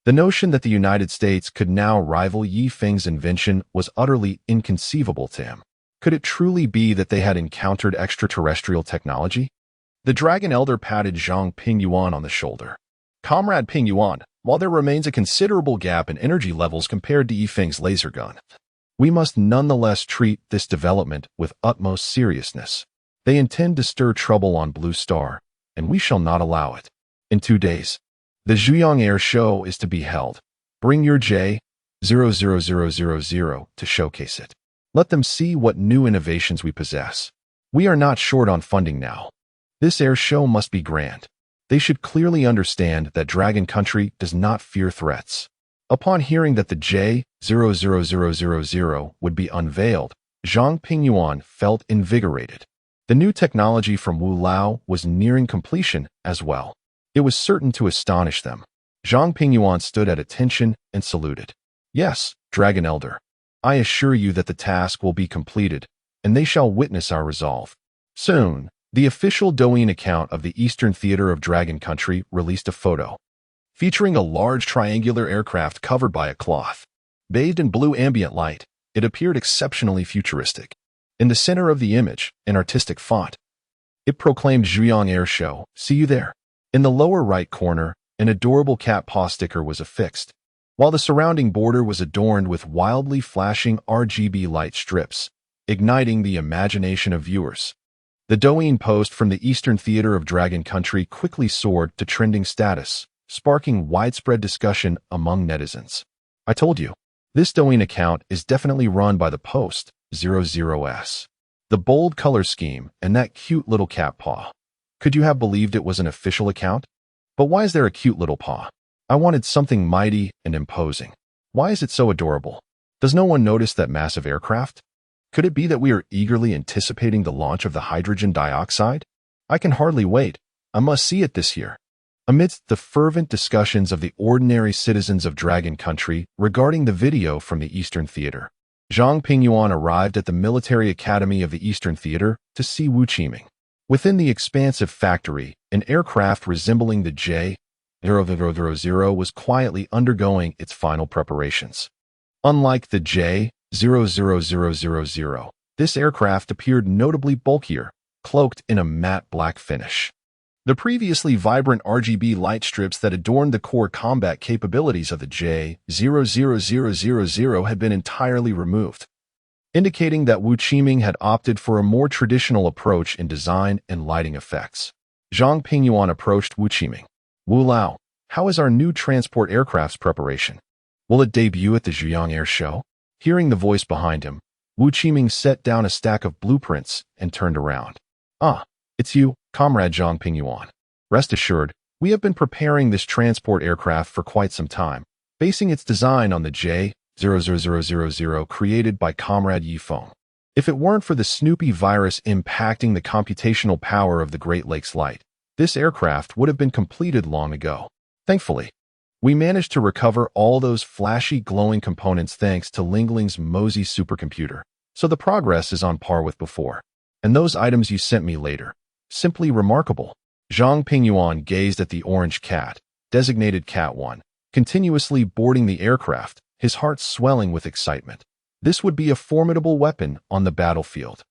The notion that the United States could now rival Yifeng's invention was utterly inconceivable to him. Could it truly be that they had encountered extraterrestrial technology? The Dragon Elder patted Zhang Pingyuan on the shoulder. Comrade Pingyuan, while there remains a considerable gap in energy levels compared to Yifeng's laser gun, we must nonetheless treat this development with utmost seriousness. They intend to stir trouble on Blue Star, and we shall not allow it. In 2 days, the Zhuang Air Show is to be held. Bring your J00000 to showcase it. Let them see what new innovations we possess. We are not short on funding now. This air show must be grand. They should clearly understand that Dragon Country does not fear threats. Upon hearing that the J00000 would be unveiled, Zhang Pingyuan felt invigorated. The new technology from Wu Lao was nearing completion as well. It was certain to astonish them. Zhang Pingyuan stood at attention and saluted. Yes, Dragon Elder. I assure you that the task will be completed, and they shall witness our resolve. Soon, the official Douyin account of the Eastern Theater of Dragon Country released a photo, featuring a large triangular aircraft covered by a cloth. Bathed in blue ambient light, it appeared exceptionally futuristic. In the center of the image, in artistic font, it proclaimed Zhuang Air Show, see you there. In the lower right corner, an adorable cat paw sticker was affixed, while the surrounding border was adorned with wildly flashing RGB light strips, igniting the imagination of viewers. The Douyin post from the Eastern Theater of Dragon Country quickly soared to trending status, sparking widespread discussion among netizens. I told you, this Douyin account is definitely run by the Post 00S. The bold color scheme and that cute little cat paw. Could you have believed it was an official account? But why is there a cute little paw? I wanted something mighty and imposing. Why is it so adorable? Does no one notice that massive aircraft? Could it be that we are eagerly anticipating the launch of the hydrogen dioxide? I can hardly wait. I must see it this year. Amidst the fervent discussions of the ordinary citizens of Dragon Country regarding the video from the Eastern Theater, Zhang Pingyuan arrived at the Military Academy of the Eastern Theater to see Wu Qiming. Within the expansive factory, an aircraft resembling the J000 was quietly undergoing its final preparations. Unlike the J00000, this aircraft appeared notably bulkier, cloaked in a matte black finish. The previously vibrant RGB light strips that adorned the core combat capabilities of the J00000 had been entirely removed, indicating that Wu Qiming had opted for a more traditional approach in design and lighting effects. Zhang Pingyuan approached Wu Qiming. Wu Lao, how is our new transport aircraft's preparation? Will it debut at the Zhuang Air Show? Hearing the voice behind him, Wu Qiming set down a stack of blueprints and turned around. Ah, it's you, Comrade Zhang Pingyuan. Rest assured, we have been preparing this transport aircraft for quite some time, basing its design on the J0000 created by Comrade Feng. If it weren't for the Snoopy virus impacting the computational power of the Great Lakes Light, this aircraft would have been completed long ago. Thankfully, we managed to recover all those flashy glowing components thanks to Lingling's Mosey supercomputer, so the progress is on par with before. And those items you sent me later, simply remarkable. Zhang Pingyuan gazed at the orange cat, designated Cat 1, continuously boarding the aircraft, his heart swelling with excitement. This would be a formidable weapon on the battlefield.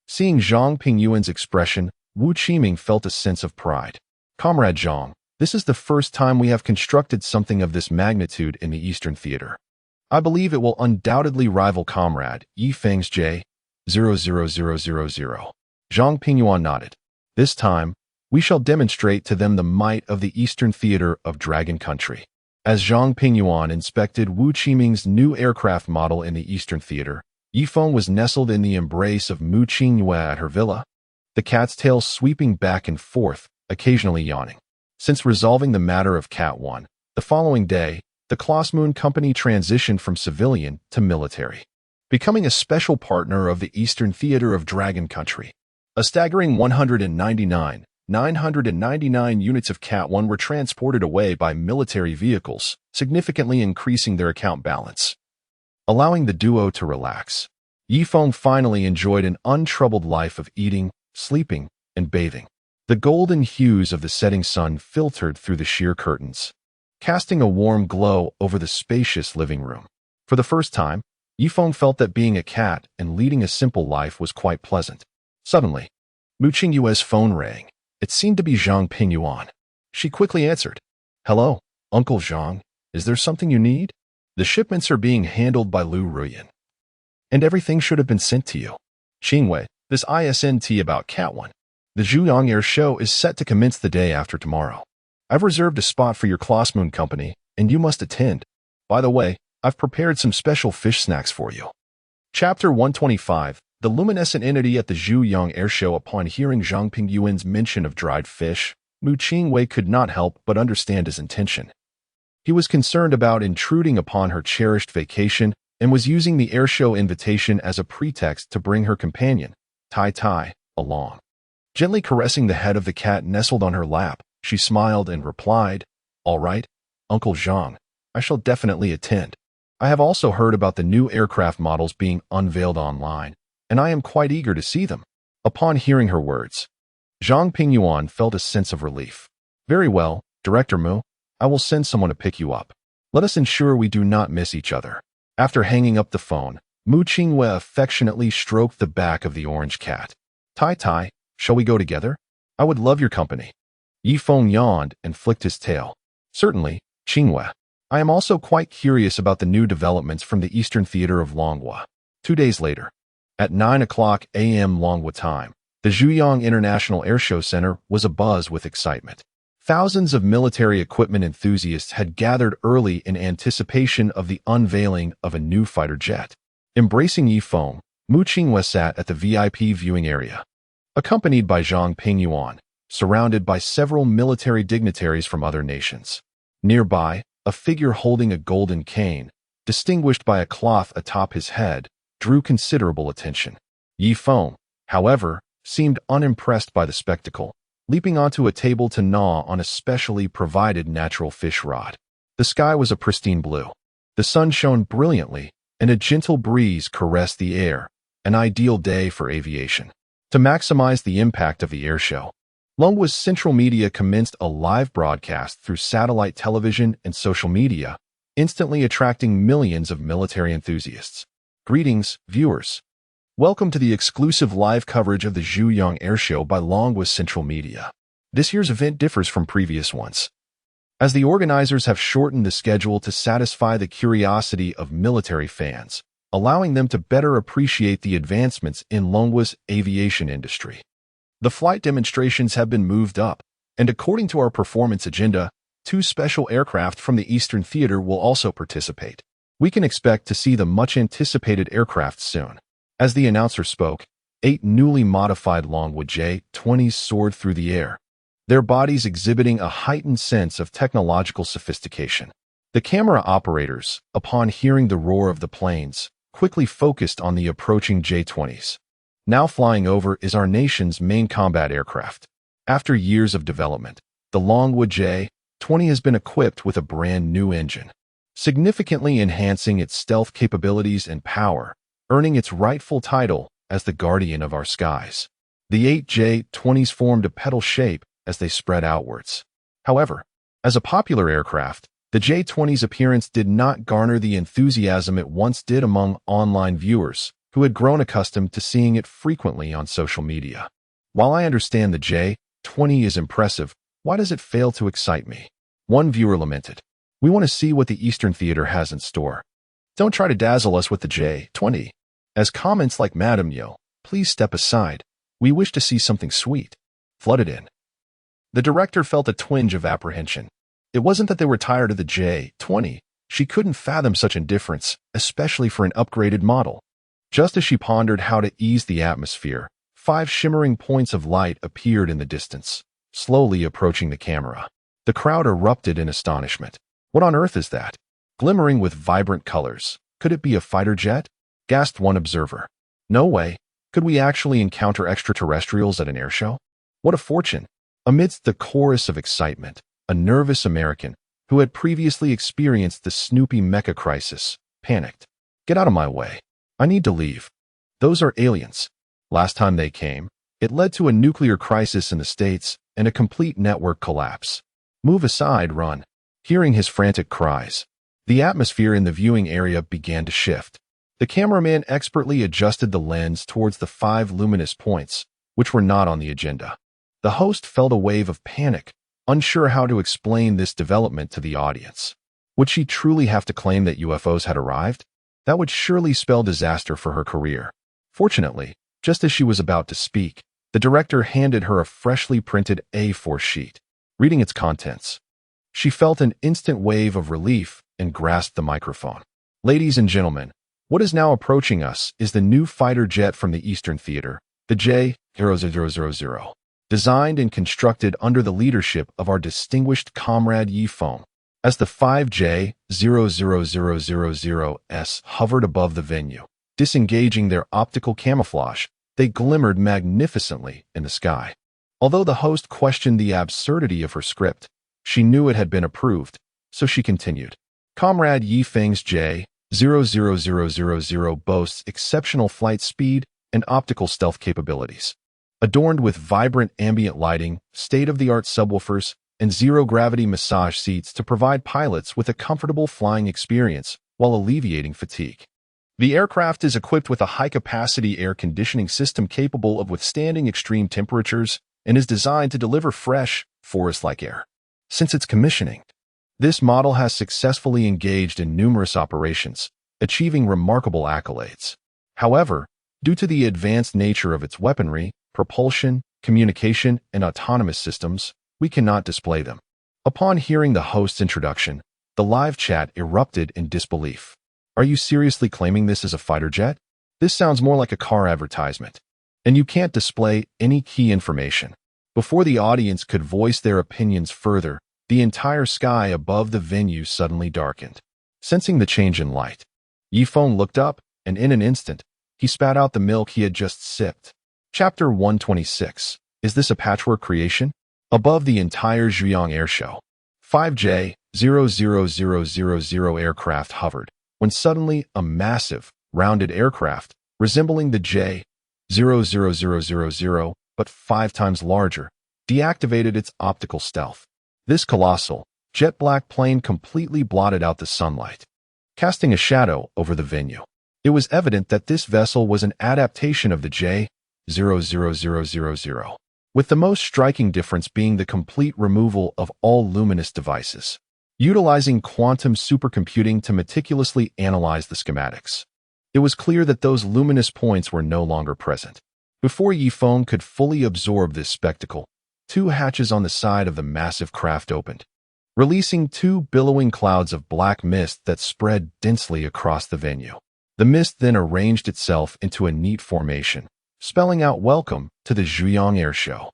Seeing Zhang Pingyuan's expression, Wu Qiming felt a sense of pride. Comrade Zhang, this is the first time we have constructed something of this magnitude in the Eastern Theater. I believe it will undoubtedly rival Comrade Feng's J000000. Zhang Pingyuan nodded. This time, we shall demonstrate to them the might of the Eastern Theater of Dragon Country. As Zhang Pingyuan inspected Wu Qiming's new aircraft model in the Eastern Theater, Yifeng was nestled in the embrace of Mu Qingyue at her villa, the cat's tail sweeping back and forth, occasionally yawning. Since resolving the matter of Cat 1, the following day, the Klossmoon Company transitioned from civilian to military, becoming a special partner of the Eastern Theater of Dragon Country. A staggering 999 units of Cat 1 were transported away by military vehicles, significantly increasing their account balance. Allowing the duo to relax, Yifeng finally enjoyed an untroubled life of eating, sleeping, and bathing. The golden hues of the setting sun filtered through the sheer curtains, casting a warm glow over the spacious living room. For the first time, Yifeng felt that being a cat and leading a simple life was quite pleasant. Suddenly, Mu Qingyue's phone rang. It seemed to be Zhang Pingyuan. She quickly answered. Hello, Uncle Zhang. Is there something you need? The shipments are being handled by Lu Ruyan, and everything should have been sent to you. Qingwei, this ISNT about Cat 1. The Zhuyang Air Show is set to commence the day after tomorrow. I've reserved a spot for your Klossmoon Company, and you must attend. By the way, I've prepared some special fish snacks for you. Chapter 125. The luminescent entity at the Zhuyang Air Show. Upon hearing Zhang Pingyuan's mention of dried fish, Mu Qingwei could not help but understand his intention. He was concerned about intruding upon her cherished vacation and was using the airshow invitation as a pretext to bring her companion, Tai Tai, along. Gently caressing the head of the cat nestled on her lap, she smiled and replied, All right, Uncle Zhang, I shall definitely attend. I have also heard about the new aircraft models being unveiled online, and I am quite eager to see them. Upon hearing her words, Zhang Pingyuan felt a sense of relief. Very well, Director Mu, I will send someone to pick you up. Let us ensure we do not miss each other. After hanging up the phone, Mu Qingyue affectionately stroked the back of the orange cat. Tai Tai, shall we go together? I would love your company. Yifeng yawned and flicked his tail. Certainly, Qingyue. I am also quite curious about the new developments from the Eastern Theater of Longhua. 2 days later, at 9:00 a.m. Longhua time, the Zhuyang International Airshow Center was abuzz with excitement. Thousands of military equipment enthusiasts had gathered early in anticipation of the unveiling of a new fighter jet. Embracing Yifeng, Mu Qingyue sat at the VIP viewing area, accompanied by Zhang Pingyuan, surrounded by several military dignitaries from other nations. Nearby, a figure holding a golden cane, distinguished by a cloth atop his head, drew considerable attention. Yifeng, however, seemed unimpressed by the spectacle, leaping onto a table to gnaw on a specially provided natural fish rod. The sky was a pristine blue. The sun shone brilliantly, and a gentle breeze caressed the air, an ideal day for aviation. To maximize the impact of the airshow, Longhua's Central Media commenced a live broadcast through satellite television and social media, instantly attracting millions of military enthusiasts. Greetings, viewers. Welcome to the exclusive live coverage of the Zhuyang Airshow by Longhua Central Media. This year's event differs from previous ones, as the organizers have shortened the schedule to satisfy the curiosity of military fans, allowing them to better appreciate the advancements in Longhua's aviation industry. The flight demonstrations have been moved up, and according to our performance agenda, 2 special aircraft from the Eastern Theater will also participate. We can expect to see the much-anticipated aircraft soon. As the announcer spoke, 8 newly modified Longhua J-20s soared through the air, their bodies exhibiting a heightened sense of technological sophistication. The camera operators, upon hearing the roar of the planes, quickly focused on the approaching J-20s. Now flying over is our nation's main combat aircraft. After years of development, the Longwood J-20 has been equipped with a brand new engine, significantly enhancing its stealth capabilities and power, earning its rightful title as the guardian of our skies. The 8 J-20s formed a petal shape as they spread outwards. However, as a popular aircraft, the J-20's appearance did not garner the enthusiasm it once did among online viewers, who had grown accustomed to seeing it frequently on social media. While I understand the J-20 is impressive, why does it fail to excite me? One viewer lamented. We want to see what the Eastern Theater has in store. Don't try to dazzle us with the J-20. As comments like Madam Yo, please step aside. We wish to see something sweet, flooded in. The director felt a twinge of apprehension. It wasn't that they were tired of the J-20. She couldn't fathom such indifference, especially for an upgraded model. Just as she pondered how to ease the atmosphere, 5 shimmering points of light appeared in the distance, slowly approaching the camera. The crowd erupted in astonishment. What on earth is that? Glimmering with vibrant colors. Could it be a fighter jet? Gasped one observer. No way. Could we actually encounter extraterrestrials at an airshow? What a fortune! Amidst the chorus of excitement, a nervous American, who had previously experienced the Snoopy mecha crisis, panicked. Get out of my way. I need to leave. Those are aliens. Last time they came, it led to a nuclear crisis in the States and a complete network collapse. Move aside, run. Hearing his frantic cries, the atmosphere in the viewing area began to shift. The cameraman expertly adjusted the lens towards the 5 luminous points, which were not on the agenda. The host felt a wave of panic, unsure how to explain this development to the audience. Would she truly have to claim that UFOs had arrived? That would surely spell disaster for her career. Fortunately, just as she was about to speak, the director handed her a freshly printed A4 sheet. Reading its contents, she felt an instant wave of relief and grasped the microphone. Ladies and gentlemen, what is now approaching us is the new fighter jet from the Eastern Theater, the J-0000. Designed and constructed under the leadership of our distinguished comrade Feng. As the 5J-0000S hovered above the venue, disengaging their optical camouflage, they glimmered magnificently in the sky. Although the host questioned the absurdity of her script, she knew it had been approved, so she continued. Comrade Feng's J-000000 boasts exceptional flight speed and optical stealth capabilities. Adorned with vibrant ambient lighting, state-of-the-art subwoofers, and zero-gravity massage seats to provide pilots with a comfortable flying experience while alleviating fatigue. The aircraft is equipped with a high-capacity air conditioning system capable of withstanding extreme temperatures and is designed to deliver fresh, forest-like air. Since its commissioning, this model has successfully engaged in numerous operations, achieving remarkable accolades. However, due to the advanced nature of its weaponry, propulsion, communication, and autonomous systems, we cannot display them. Upon hearing the host's introduction, the live chat erupted in disbelief. Are you seriously claiming this is a fighter jet? This sounds more like a car advertisement. And you can't display any key information. Before the audience could voice their opinions further, the entire sky above the venue suddenly darkened. Sensing the change in light, Feng looked up, and in an instant, he spat out the milk he had just sipped. Chapter 126. Is this a patchwork creation? Above the entire Zhuang airshow, 5J-000000 aircraft hovered, when suddenly a massive, rounded aircraft, resembling the J-000000, but 5 times larger, deactivated its optical stealth. This colossal, jet-black plane completely blotted out the sunlight, casting a shadow over the venue. It was evident that this vessel was an adaptation of the J-000000, with the most striking difference being the complete removal of all luminous devices, utilizing quantum supercomputing to meticulously analyze the schematics. It was clear that those luminous points were no longer present. Before Feng could fully absorb this spectacle, 2 hatches on the side of the massive craft opened, releasing 2 billowing clouds of black mist that spread densely across the venue. The mist then arranged itself into a neat formation, spelling out welcome to the Zhuang Airshow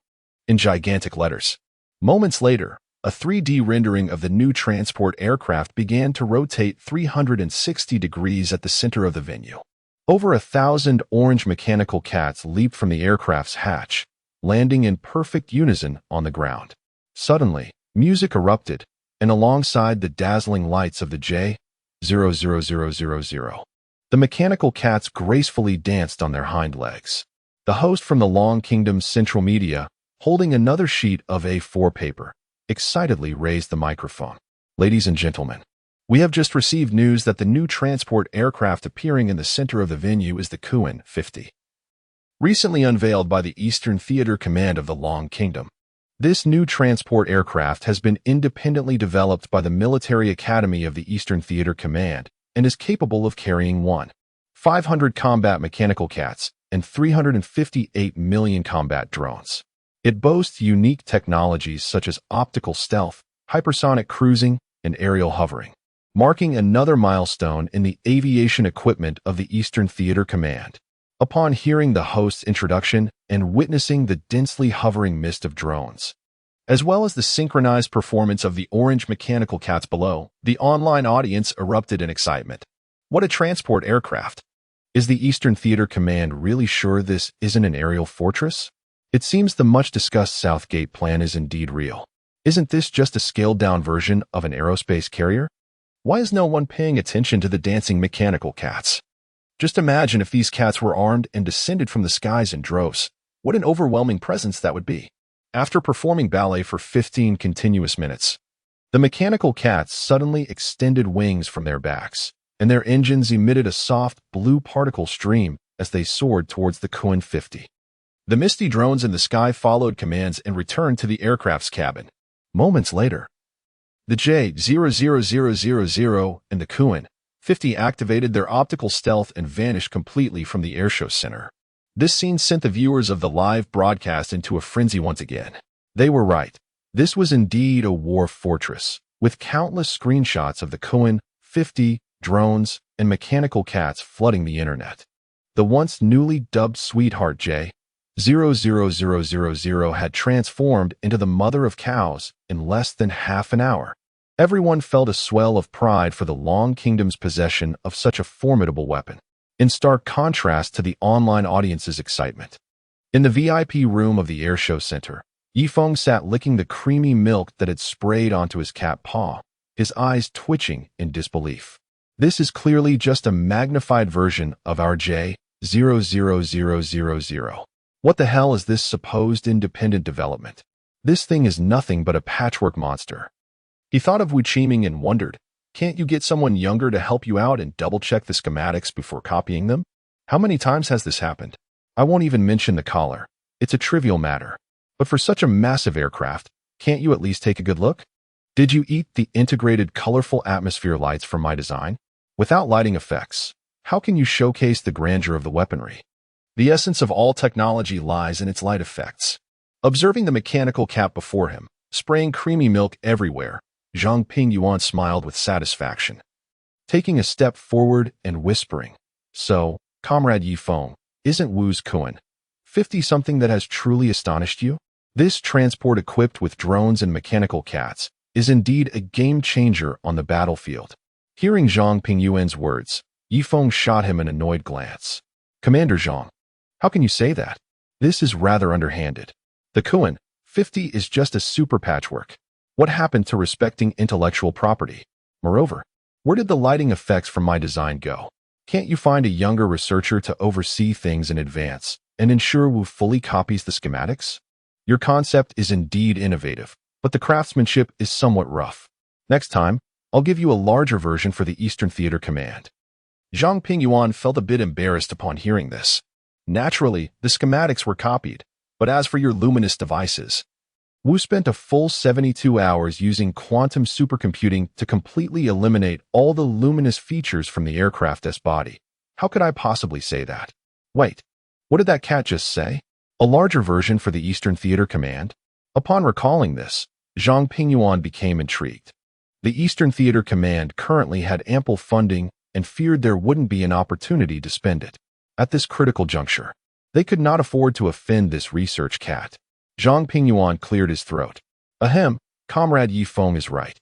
in gigantic letters. Moments later, a 3D rendering of the new transport aircraft began to rotate 360 degrees at the center of the venue. Over 1,000 orange mechanical cats leaped from the aircraft's hatch, landing in perfect unison on the ground. Suddenly, music erupted, and alongside the dazzling lights of the J000000, the mechanical cats gracefully danced on their hind legs. The host from the Long Kingdom's central media, holding another sheet of A4 paper, excitedly raised the microphone. Ladies and gentlemen, we have just received news that the new transport aircraft appearing in the center of the venue is the Kun-50. Recently unveiled by the Eastern Theater Command of the Long Kingdom. This new transport aircraft has been independently developed by the Military Academy of the Eastern Theater Command and is capable of carrying 500 combat mechanical cats and 358 million combat drones. It boasts unique technologies such as optical stealth, hypersonic cruising, and aerial hovering, marking another milestone in the aviation equipment of the Eastern Theater Command. Upon hearing the host's introduction and witnessing the densely hovering mist of drones, as well as the synchronized performance of the orange mechanical cats below, the online audience erupted in excitement. What a transport aircraft! Is the Eastern Theater Command really sure this isn't an aerial fortress? It seems the much-discussed Southgate plan is indeed real. Isn't this just a scaled-down version of an aerospace carrier? Why is no one paying attention to the dancing mechanical cats? Just imagine if these cats were armed and descended from the skies in droves. What an overwhelming presence that would be. After performing ballet for 15 continuous minutes, the mechanical cats suddenly extended wings from their backs, and their engines emitted a soft blue particle stream as they soared towards the Kun-50. The misty drones in the sky followed commands and returned to the aircraft's cabin. Moments later, the J000000 and the Kun-50 activated their optical stealth and vanished completely from the airshow center. This scene sent the viewers of the live broadcast into a frenzy once again. They were right. This was indeed a war fortress, with countless screenshots of the Kun-50, drones, and mechanical cats flooding the internet. The once newly dubbed Sweetheart J000000 had transformed into the mother of cows in less than half an hour. Everyone felt a swell of pride for the Long Kingdom's possession of such a formidable weapon, in stark contrast to the online audience's excitement. In the VIP room of the airshow center, Feng sat licking the creamy milk that had sprayed onto his cat paw, his eyes twitching in disbelief. This is clearly just a magnified version of our J000000. What the hell is this supposed independent development? This thing is nothing but a patchwork monster. He thought of Wu Qiming and wondered, can't you get someone younger to help you out and double-check the schematics before copying them? How many times has this happened? I won't even mention the collar. It's a trivial matter. But for such a massive aircraft, can't you at least take a good look? Did you eat the integrated colorful atmosphere lights from my design? Without lighting effects, how can you showcase the grandeur of the weaponry? The essence of all technology lies in its light effects. Observing the mechanical cat before him, spraying creamy milk everywhere, Zhang Pingyuan smiled with satisfaction. Taking a step forward and whispering, so, Comrade Feng, isn't Wu's Kun-50 something that has truly astonished you? This transport equipped with drones and mechanical cats is indeed a game-changer on the battlefield. Hearing Zhang Pingyuan's words, Feng shot him an annoyed glance. Commander Zhang, how can you say that? This is rather underhanded. The Kun-50 is just a super patchwork. What happened to respecting intellectual property? Moreover, where did the lighting effects from my design go? Can't you find a younger researcher to oversee things in advance and ensure Wu fully copies the schematics? Your concept is indeed innovative, but the craftsmanship is somewhat rough. Next time, I'll give you a larger version for the Eastern Theater Command. Zhang Pingyuan felt a bit embarrassed upon hearing this. Naturally, the schematics were copied, but as for your luminous devices, Wu spent a full 72 hours using quantum supercomputing to completely eliminate all the luminous features from the aircraft's body. How could I possibly say that? Wait, what did that cat just say? A larger version for the Eastern Theater Command? Upon recalling this, Zhang Pingyuan became intrigued. The Eastern Theater Command currently had ample funding and feared there wouldn't be an opportunity to spend it. At this critical juncture, they could not afford to offend this research cat. Zhang Pingyuan cleared his throat. Ahem, Comrade Yi Feng is right.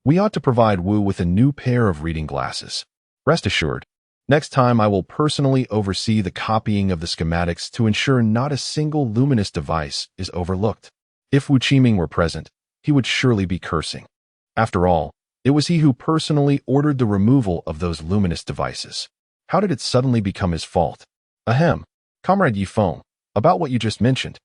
We ought to provide Wu with a new pair of reading glasses. Rest assured, next time I will personally oversee the copying of the schematics to ensure not a single luminous device is overlooked. If Wu Qiming were present, he would surely be cursing. After all, it was he who personally ordered the removal of those luminous devices. How did it suddenly become his fault? Ahem, Comrade Yi Feng, about what you just mentioned.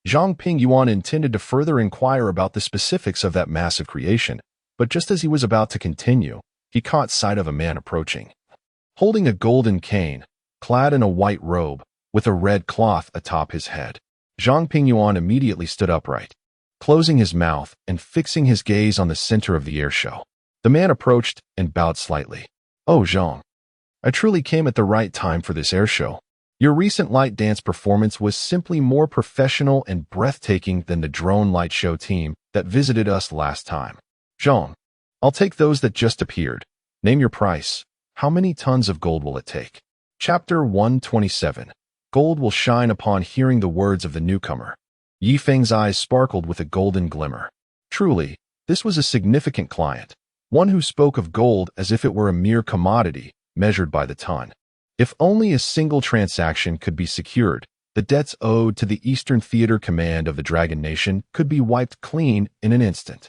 Zhang Pingyuan intended to further inquire about the specifics of that massive creation, but just as he was about to continue, he caught sight of a man approaching. Holding a golden cane, clad in a white robe, with a red cloth atop his head, Zhang Pingyuan immediately stood upright, closing his mouth and fixing his gaze on the center of the airshow. The man approached and bowed slightly. Oh, Zhang, I truly came at the right time for this airshow. Your recent light dance performance was simply more professional and breathtaking than the drone light show team that visited us last time. Zhang, I'll take those that just appeared. Name your price. How many tons of gold will it take? Chapter 127. Gold will shine upon hearing the words of the newcomer. Yi Feng's eyes sparkled with a golden glimmer. Truly, this was a significant client, one who spoke of gold as if it were a mere commodity, measured by the ton. If only a single transaction could be secured, the debts owed to the Eastern Theater Command of the Dragon Nation could be wiped clean in an instant.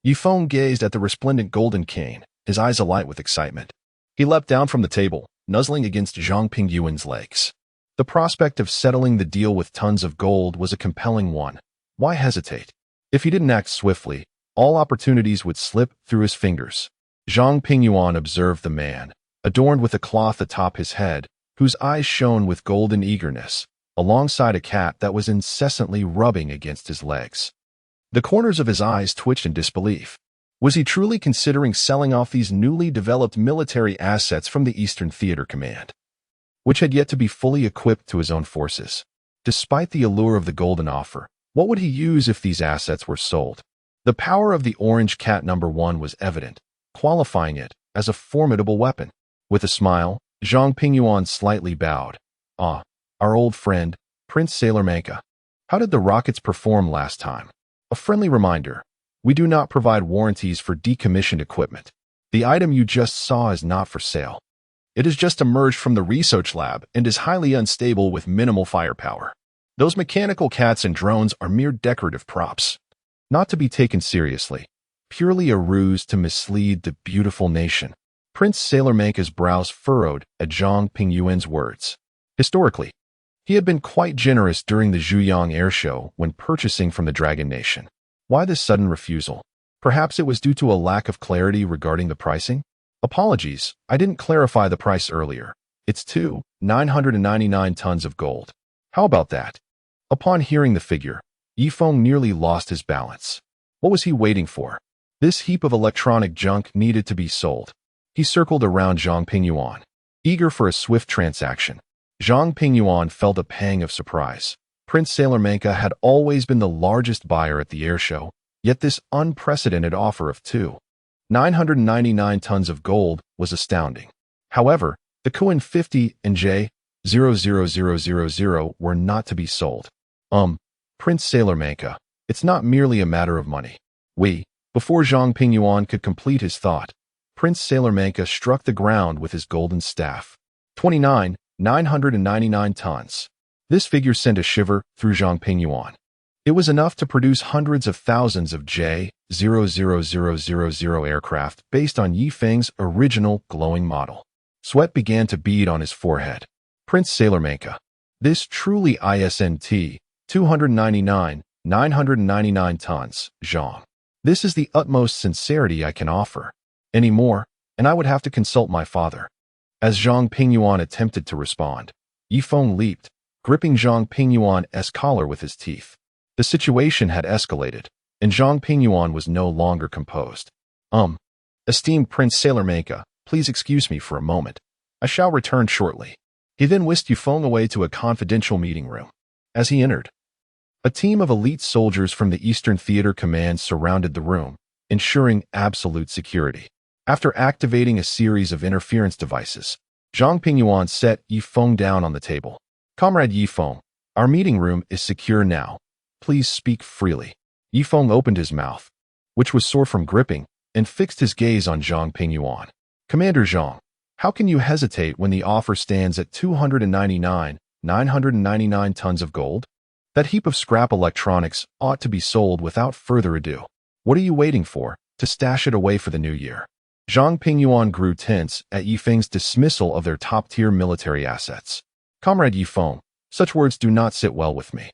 Yi Feng gazed at the resplendent golden cane, his eyes alight with excitement. He leapt down from the table, nuzzling against Zhang Pingyuan's legs. The prospect of settling the deal with tons of gold was a compelling one. Why hesitate? If he didn't act swiftly, all opportunities would slip through his fingers. Zhang Pingyuan observed the man, adorned with a cloth atop his head, whose eyes shone with golden eagerness, alongside a cat that was incessantly rubbing against his legs. The corners of his eyes twitched in disbelief. Was he truly considering selling off these newly developed military assets from the Eastern Theater Command, which had yet to be fully equipped to his own forces? Despite the allure of the golden offer, what would he use if these assets were sold? The power of the Orange Cat No. 1 was evident, qualifying it as a formidable weapon. With a smile, Zhang Pingyuan slightly bowed. Ah, our old friend, Prince Sailor Manka. How did the rockets perform last time? A friendly reminder, we do not provide warranties for decommissioned equipment. The item you just saw is not for sale. It has just emerged from the research lab and is highly unstable with minimal firepower. Those mechanical cats and drones are mere decorative props, not to be taken seriously, purely a ruse to mislead the beautiful nation. Prince Sailor Manka's brows furrowed at Zhang Pingyuan's words. Historically, he had been quite generous during the Zhuyang Air Show when purchasing from the Dragon Nation. Why this sudden refusal? Perhaps it was due to a lack of clarity regarding the pricing? Apologies, I didn't clarify the price earlier. It's 999 tons of gold. How about that? Upon hearing the figure, Yi Feng nearly lost his balance. What was he waiting for? This heap of electronic junk needed to be sold. He circled around Zhang Pingyuan, eager for a swift transaction. Zhang Pingyuan felt a pang of surprise. Prince Sailor Manka had always been the largest buyer at the air show, yet this unprecedented offer of 999 tons of gold was astounding. However, the Kuan 50 and J00000 were not to be sold. Prince Sailor Manka, it's not merely a matter of money. Before Zhang Pingyuan could complete his thought, Prince Sailor Manka struck the ground with his golden staff. 999 tons. This figure sent a shiver through Zhang Pingyuan. It was enough to produce hundreds of thousands of J00000 aircraft based on Yi Feng's original glowing model. Sweat began to bead on his forehead. Prince Sailor Manka, this truly isn't 999 tons, Zhang. This is the utmost sincerity I can offer. Any more, and I would have to consult my father. As Zhang Pingyuan attempted to respond, Yi Feng leaped, gripping Zhang Pingyuan's collar with his teeth. The situation had escalated, and Zhang Pingyuan was no longer composed. Esteemed Prince Sailor Manka, please excuse me for a moment. I shall return shortly. He then whisked Yi Feng away to a confidential meeting room. As he entered, a team of elite soldiers from the Eastern Theater Command surrounded the room, ensuring absolute security. After activating a series of interference devices, Zhang Pingyuan set Yi Feng down on the table. Comrade Yi Feng, our meeting room is secure now. Please speak freely. Yi Feng opened his mouth, which was sore from gripping, and fixed his gaze on Zhang Pingyuan. Commander Zhang, how can you hesitate when the offer stands at 999 tons of gold? That heap of scrap electronics ought to be sold without further ado. What are you waiting for, to stash it away for the new year? Zhang Pingyuan grew tense at Yifeng's dismissal of their top-tier military assets. Comrade Yifeng, such words do not sit well with me.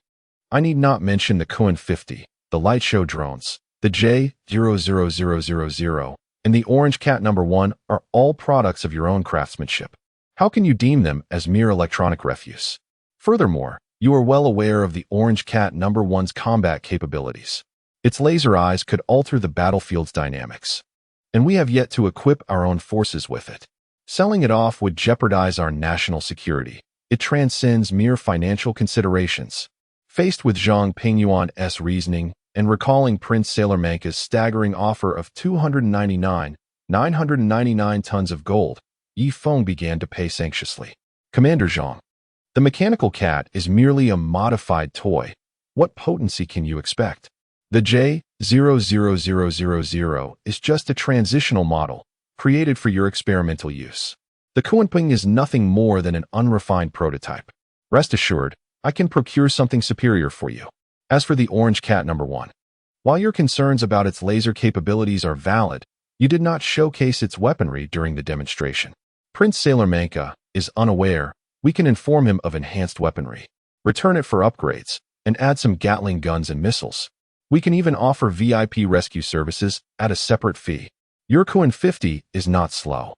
I need not mention the Kun-50, the light show drones, the J-00000, and the Orange Cat No. 1 are all products of your own craftsmanship. How can you deem them as mere electronic refuse? Furthermore, you are well aware of the Orange Cat No. 1's combat capabilities. Its laser eyes could alter the battlefield's dynamics. And we have yet to equip our own forces with it. Selling it off would jeopardize our national security. It transcends mere financial considerations. Faced with Zhang Pingyuan's reasoning, and recalling Prince Sailormanka's staggering offer of 999 tons of gold, Yifeng began to pace anxiously. Commander Zhang, the mechanical cat is merely a modified toy. What potency can you expect? The J-00000 is just a transitional model, created for your experimental use. The Kunping is nothing more than an unrefined prototype. Rest assured, I can procure something superior for you. As for the Orange Cat No. 1, while your concerns about its laser capabilities are valid, you did not showcase its weaponry during the demonstration. Prince Sailormanka is unaware. We can inform him of enhanced weaponry, return it for upgrades, and add some Gatling guns and missiles. We can even offer VIP rescue services at a separate fee. Your Kun-50 is not slow.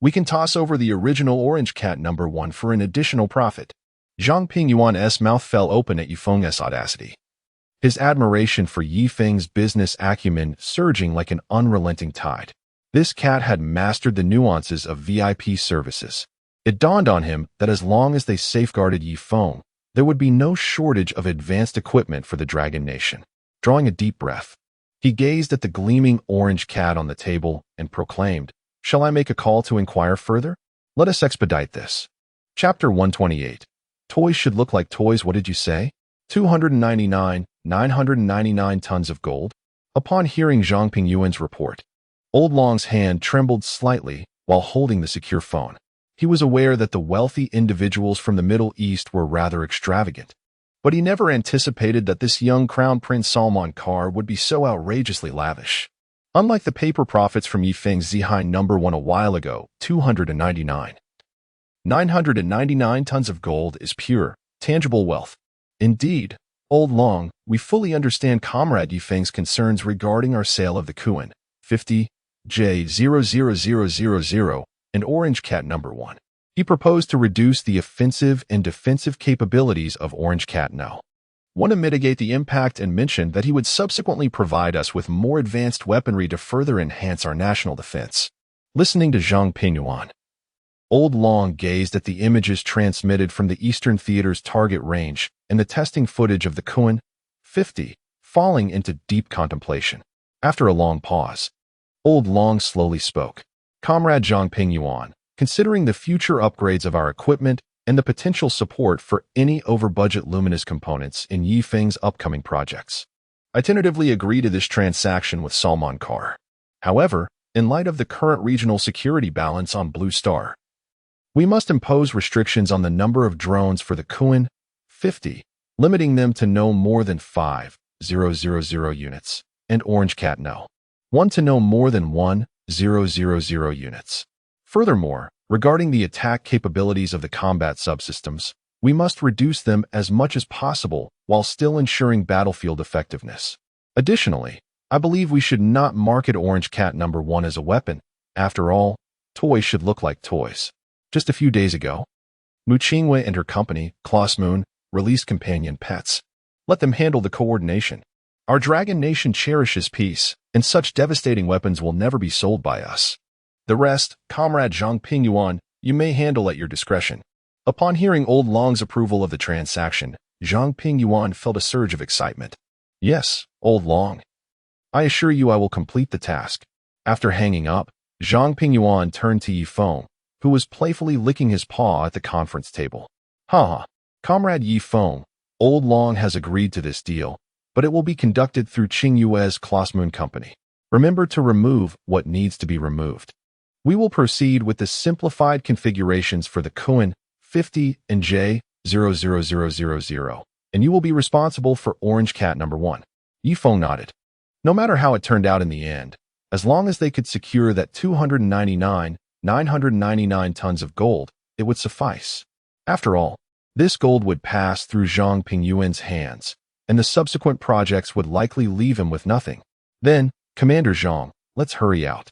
We can toss over the original Orange Cat No. 1 for an additional profit. Zhang Pingyuan's mouth fell open at Yifeng's audacity. His admiration for Yifeng's business acumen surging like an unrelenting tide. This cat had mastered the nuances of VIP services. It dawned on him that as long as they safeguarded Yifeng, there would be no shortage of advanced equipment for the Dragon Nation. Drawing a deep breath, he gazed at the gleaming orange cat on the table and proclaimed, "Shall I make a call to inquire further? Let us expedite this." Chapter 128. Toys should look like toys. What did you say? 999 tons of gold? Upon hearing Zhang Pingyuan's report, Old Long's hand trembled slightly while holding the secure phone. He was aware that the wealthy individuals from the Middle East were rather extravagant, but he never anticipated that this young Crown Prince Salman Kar would be so outrageously lavish. Unlike the paper profits from Yifeng's Zihai No. 1 a while ago, 999 tons of gold is pure, tangible wealth. Indeed, Old Long, we fully understand Comrade Yifeng's concerns regarding our sale of the Kun-50, J-00000, and Orange Cat No. 1. He proposed to reduce the offensive and defensive capabilities of Orange Cat No. 1 to mitigate the impact and mentioned that he would subsequently provide us with more advanced weaponry to further enhance our national defense. Listening to Zhang Pingyuan, Old Long gazed at the images transmitted from the Eastern Theater's target range and the testing footage of the Kun-50, falling into deep contemplation. After a long pause, Old Long slowly spoke. Comrade Zhang Pingyuan, considering the future upgrades of our equipment and the potential support for any over-budget luminous components in Yifeng's upcoming projects, I tentatively agree to this transaction with Salman Kar. However, in light of the current regional security balance on Blue Star, we must impose restrictions on the number of drones for the Kun-50, limiting them to no more than 5,000 units, and Orange Cat No. 1 to no more than 1,000 units. Furthermore, regarding the attack capabilities of the combat subsystems, we must reduce them as much as possible while still ensuring battlefield effectiveness. Additionally, I believe we should not market Orange Cat No. 1 as a weapon. After all, toys should look like toys. Just a few days ago, Mu Qingwei and her company, Klaus Moon, released companion pets. Let them handle the coordination. Our Dragon Nation cherishes peace, and such devastating weapons will never be sold by us. The rest, Comrade Zhang Pingyuan, you may handle at your discretion. Upon hearing Old Long's approval of the transaction, Zhang Pingyuan felt a surge of excitement. Yes, Old Long. I assure you I will complete the task. After hanging up, Zhang Pingyuan turned to Yifeng, who was playfully licking his paw at the conference table. Ha! Comrade Yifeng, Old Long has agreed to this deal. but it will be conducted through Qingyue's Klossmoon Company. Remember to remove what needs to be removed. We will proceed with the simplified configurations for the Kuan 50 and J00000, and you will be responsible for Orange Cat number 1. Yifeng nodded. No matter how it turned out in the end, as long as they could secure that 999 tons of gold, it would suffice. After all, this gold would pass through Zhang Pingyuan's hands, and the subsequent projects would likely leave him with nothing. Then, Commander Zhang, let's hurry out.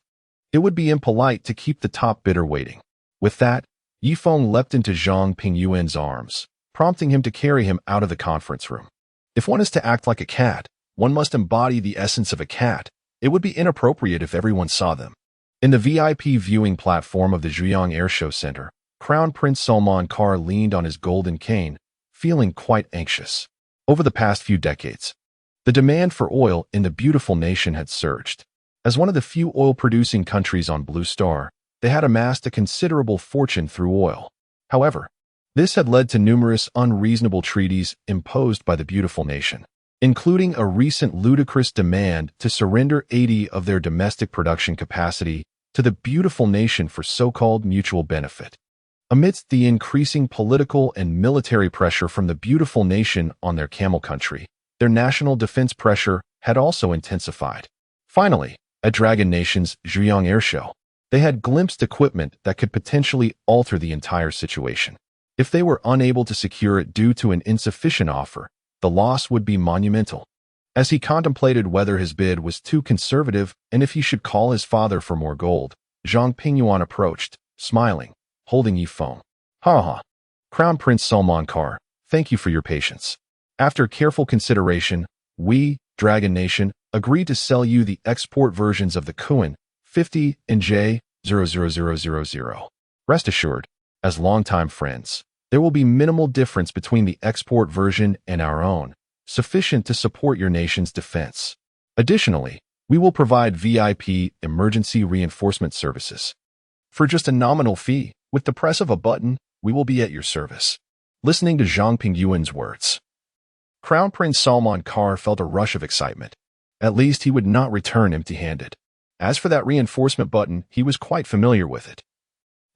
It would be impolite to keep the top bidder waiting. With that, Yifeng leapt into Zhang Pingyuan's arms, prompting him to carry him out of the conference room. If one is to act like a cat, one must embody the essence of a cat. It would be inappropriate if everyone saw them. In the VIP viewing platform of the Zhujiang Airshow Center, Crown Prince Salman Kar leaned on his golden cane, feeling quite anxious. Over the past few decades, the demand for oil in the beautiful nation had surged. As one of the few oil-producing countries on Blue Star, they had amassed a considerable fortune through oil. However, this had led to numerous unreasonable treaties imposed by the beautiful nation, including a recent ludicrous demand to surrender 80% of their domestic production capacity to the beautiful nation for so-called mutual benefit. Amidst the increasing political and military pressure from the beautiful nation on their camel country, their national defense pressure had also intensified. Finally, at Dragon Nation's Zhujiang Airshow, they had glimpsed equipment that could potentially alter the entire situation. If they were unable to secure it due to an insufficient offer, the loss would be monumental. As he contemplated whether his bid was too conservative and if he should call his father for more gold, Zhang Pingyuan approached, smiling, holding Yifeng. Ha ha. Crown Prince Salman Kar, thank you for your patience. After careful consideration, we, Dragon Nation, agreed to sell you the export versions of the Kuan 50 and J00000. Rest assured, as longtime friends, there will be minimal difference between the export version and our own, sufficient to support your nation's defense. Additionally, we will provide VIP emergency reinforcement services. For just a nominal fee, with the press of a button, we will be at your service. Listening to Zhang Pingyuan's words, Crown Prince Salman Kar felt a rush of excitement. At least he would not return empty-handed. As for that reinforcement button, he was quite familiar with it.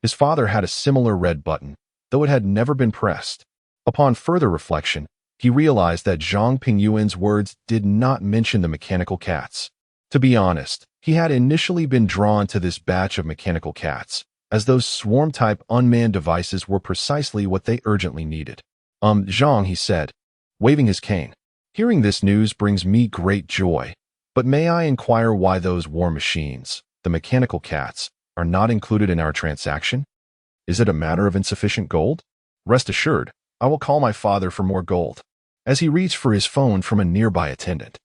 His father had a similar red button, though it had never been pressed. Upon further reflection, he realized that Zhang Pingyuan's words did not mention the mechanical cats. To be honest, he had initially been drawn to this batch of mechanical cats, as those swarm-type unmanned devices were precisely what they urgently needed. Zhang, he said, waving his cane. Hearing this news brings me great joy, but may I inquire why those war machines, the mechanical cats, are not included in our transaction? Is it a matter of insufficient gold? Rest assured, I will call my father for more gold. As he reached for his phone from a nearby attendant,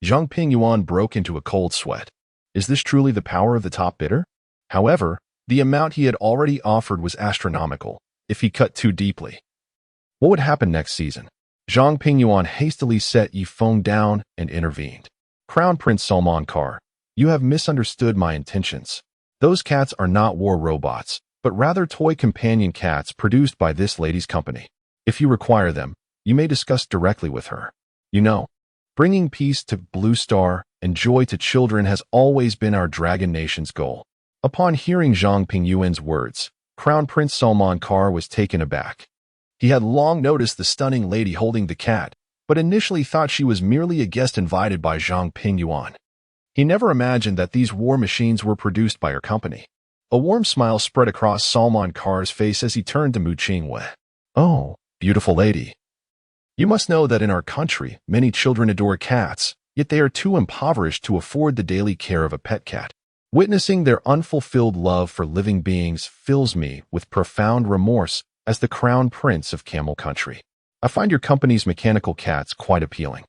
Zhang Pingyuan broke into a cold sweat. Is this truly the power of the top bidder? However, the amount he had already offered was astronomical, if he cut too deeply. What would happen next season? Zhang Pingyuan hastily set Yifeng down and intervened. Crown Prince Salman Kar, you have misunderstood my intentions. Those cats are not war robots, but rather toy companion cats produced by this lady's company. If you require them, you may discuss directly with her. You know, bringing peace to Blue Star and joy to children has always been our Dragon Nation's goal. Upon hearing Zhang Pingyuan's words, Crown Prince Salman Kar was taken aback. He had long noticed the stunning lady holding the cat, but initially thought she was merely a guest invited by Zhang Pingyuan. He never imagined that these war machines were produced by her company. A warm smile spread across Salman Kar's face as he turned to Mu Qingwei. Oh, beautiful lady. You must know that in our country, many children adore cats, yet they are too impoverished to afford the daily care of a pet cat. Witnessing their unfulfilled love for living beings fills me with profound remorse as the crown prince of Camel Country. I find your company's mechanical cats quite appealing.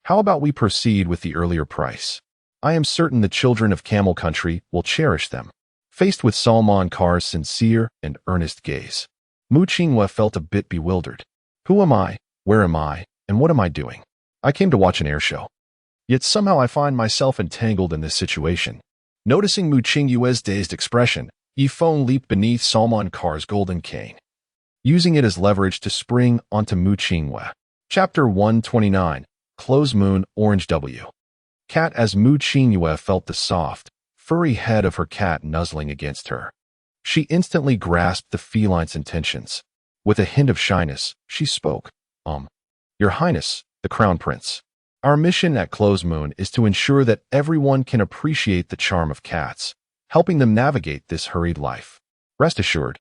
How about we proceed with the earlier price? I am certain the children of Camel Country will cherish them. Faced with Salman Kar's sincere and earnest gaze, Mu Qingwei felt a bit bewildered. Who am I, where am I, and what am I doing? I came to watch an air show. Yet somehow I find myself entangled in this situation. Noticing Mu Qingwei's dazed expression, Yifeng leaped beneath Salman Kar's golden cane, using it as leverage to spring onto Mu Qingwei. Chapter 129, Close Moon, Orange W. Cat as Mu Qingyue felt the soft, furry head of her cat nuzzling against her. She instantly grasped the feline's intentions. With a hint of shyness, she spoke. Your Highness, the Crown Prince. Our mission at Close Moon is to ensure that everyone can appreciate the charm of cats, helping them navigate this hurried life. Rest assured,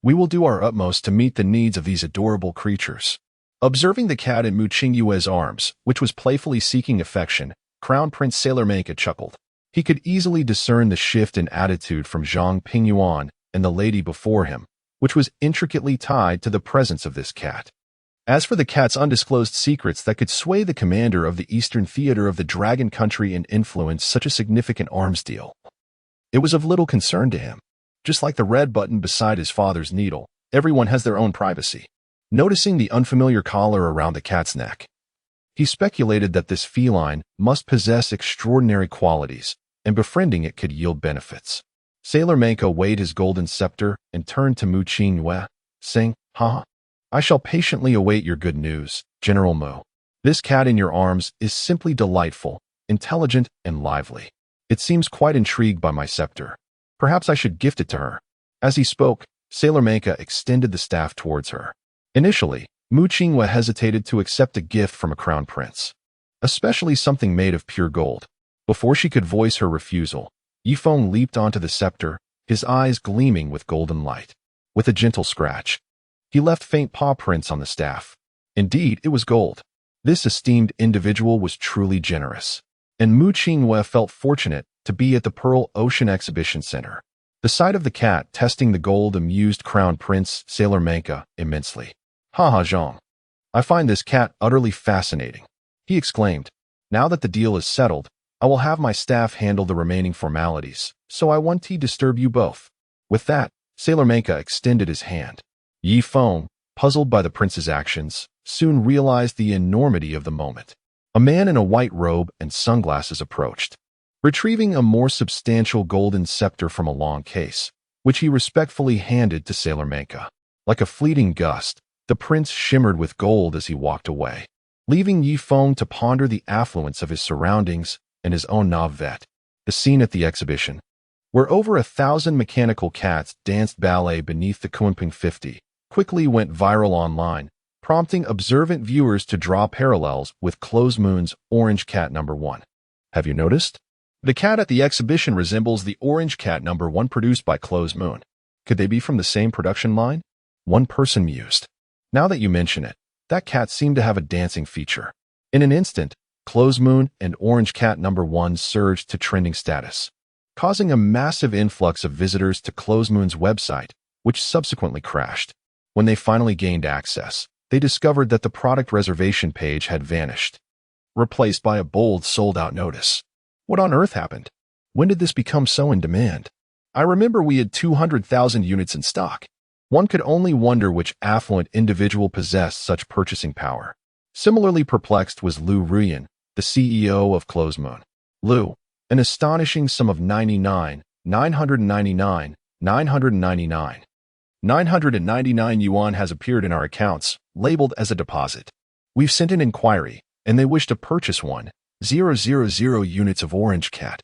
we will do our utmost to meet the needs of these adorable creatures. Observing the cat in Mu Qingyue's arms, which was playfully seeking affection, Crown Prince Sailor Meika chuckled. He could easily discern the shift in attitude from Zhang Pingyuan and the lady before him, which was intricately tied to the presence of this cat. As for the cat's undisclosed secrets that could sway the commander of the Eastern Theater of the Dragon Country and influence such a significant arms deal, it was of little concern to him. Just like the red button beside his father's needle, everyone has their own privacy. Noticing the unfamiliar collar around the cat's neck, he speculated that this feline must possess extraordinary qualities, and befriending it could yield benefits. Sailor Meika weighed his golden scepter and turned to Mu Qingyue, saying, "Haha. I shall patiently await your good news, General Mu. This cat in your arms is simply delightful, intelligent, and lively. It seems quite intrigued by my scepter. Perhaps I should gift it to her." As he spoke, Sailor Meika extended the staff towards her. Initially, Mu Qingyue hesitated to accept a gift from a crown prince, especially something made of pure gold. Before she could voice her refusal, Feng leaped onto the scepter, his eyes gleaming with golden light. With a gentle scratch, he left faint paw prints on the staff. Indeed, it was gold. This esteemed individual was truly generous, and Mu Qingyue felt fortunate to be at the Pearl Ocean Exhibition Center. The sight of the cat testing the gold amused Crown Prince Sailor Meika immensely. "Haha, Zhang. I find this cat utterly fascinating," he exclaimed. "Now that the deal is settled, I will have my staff handle the remaining formalities, so I won't disturb you both." With that, Sailor Meika extended his hand. Feng, puzzled by the prince's actions, soon realized the enormity of the moment. A man in a white robe and sunglasses approached, retrieving a more substantial golden scepter from a long case, which he respectfully handed to Sailor Meika. Like a fleeting gust, the prince shimmered with gold as he walked away, leaving Feng to ponder the affluence of his surroundings and his own navet. The scene at the exhibition, where over 1,000 mechanical cats danced ballet beneath the Kunping 50, quickly went viral online, prompting observant viewers to draw parallels with Close Moon's Orange Cat No. 1. Have you noticed? The cat at the exhibition resembles the Orange Cat No. 1 produced by Close Moon. Could they be from the same production line? One person mused. Now that you mention it, that cat seemed to have a dancing feature. In an instant, Close Moon and Orange Cat No. 1 surged to trending status, causing a massive influx of visitors to Close Moon's website, which subsequently crashed. When they finally gained access, they discovered that the product reservation page had vanished, replaced by a bold sold-out notice. What on earth happened? When did this become so in demand? I remember we had 200,000 units in stock. One could only wonder which affluent individual possessed such purchasing power. Similarly perplexed was Lu Ruyan, the CEO of Close Moon. Lu, an astonishing sum of 999 yuan has appeared in our accounts, labeled as a deposit. We've sent an inquiry, and they wish to purchase 1,000 units of Orange Cat.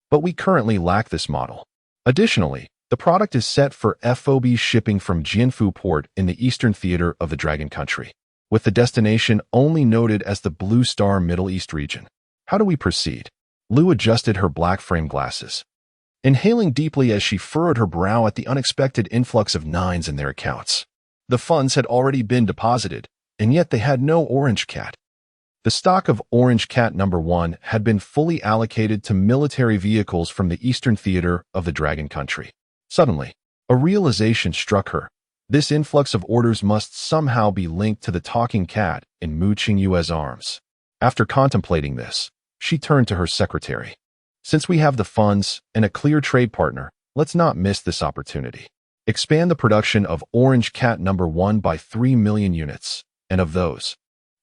But we currently lack this model. Additionally, the product is set for FOB shipping from Jianfu Port in the Eastern Theater of the Dragon Country, with the destination only noted as the Blue Star Middle East region. How do we proceed? Lu adjusted her black frame glasses, inhaling deeply as she furrowed her brow at the unexpected influx of nines in their accounts. The funds had already been deposited, and yet they had no Orange Cat. The stock of Orange Cat No. 1 had been fully allocated to military vehicles from the Eastern Theater of the Dragon Country. Suddenly, a realization struck her. This influx of orders must somehow be linked to the talking cat in Mu Qingyue's arms. After contemplating this, she turned to her secretary. "Since we have the funds and a clear trade partner, let's not miss this opportunity. Expand the production of Orange Cat No. 1 by 3 million units, and of those,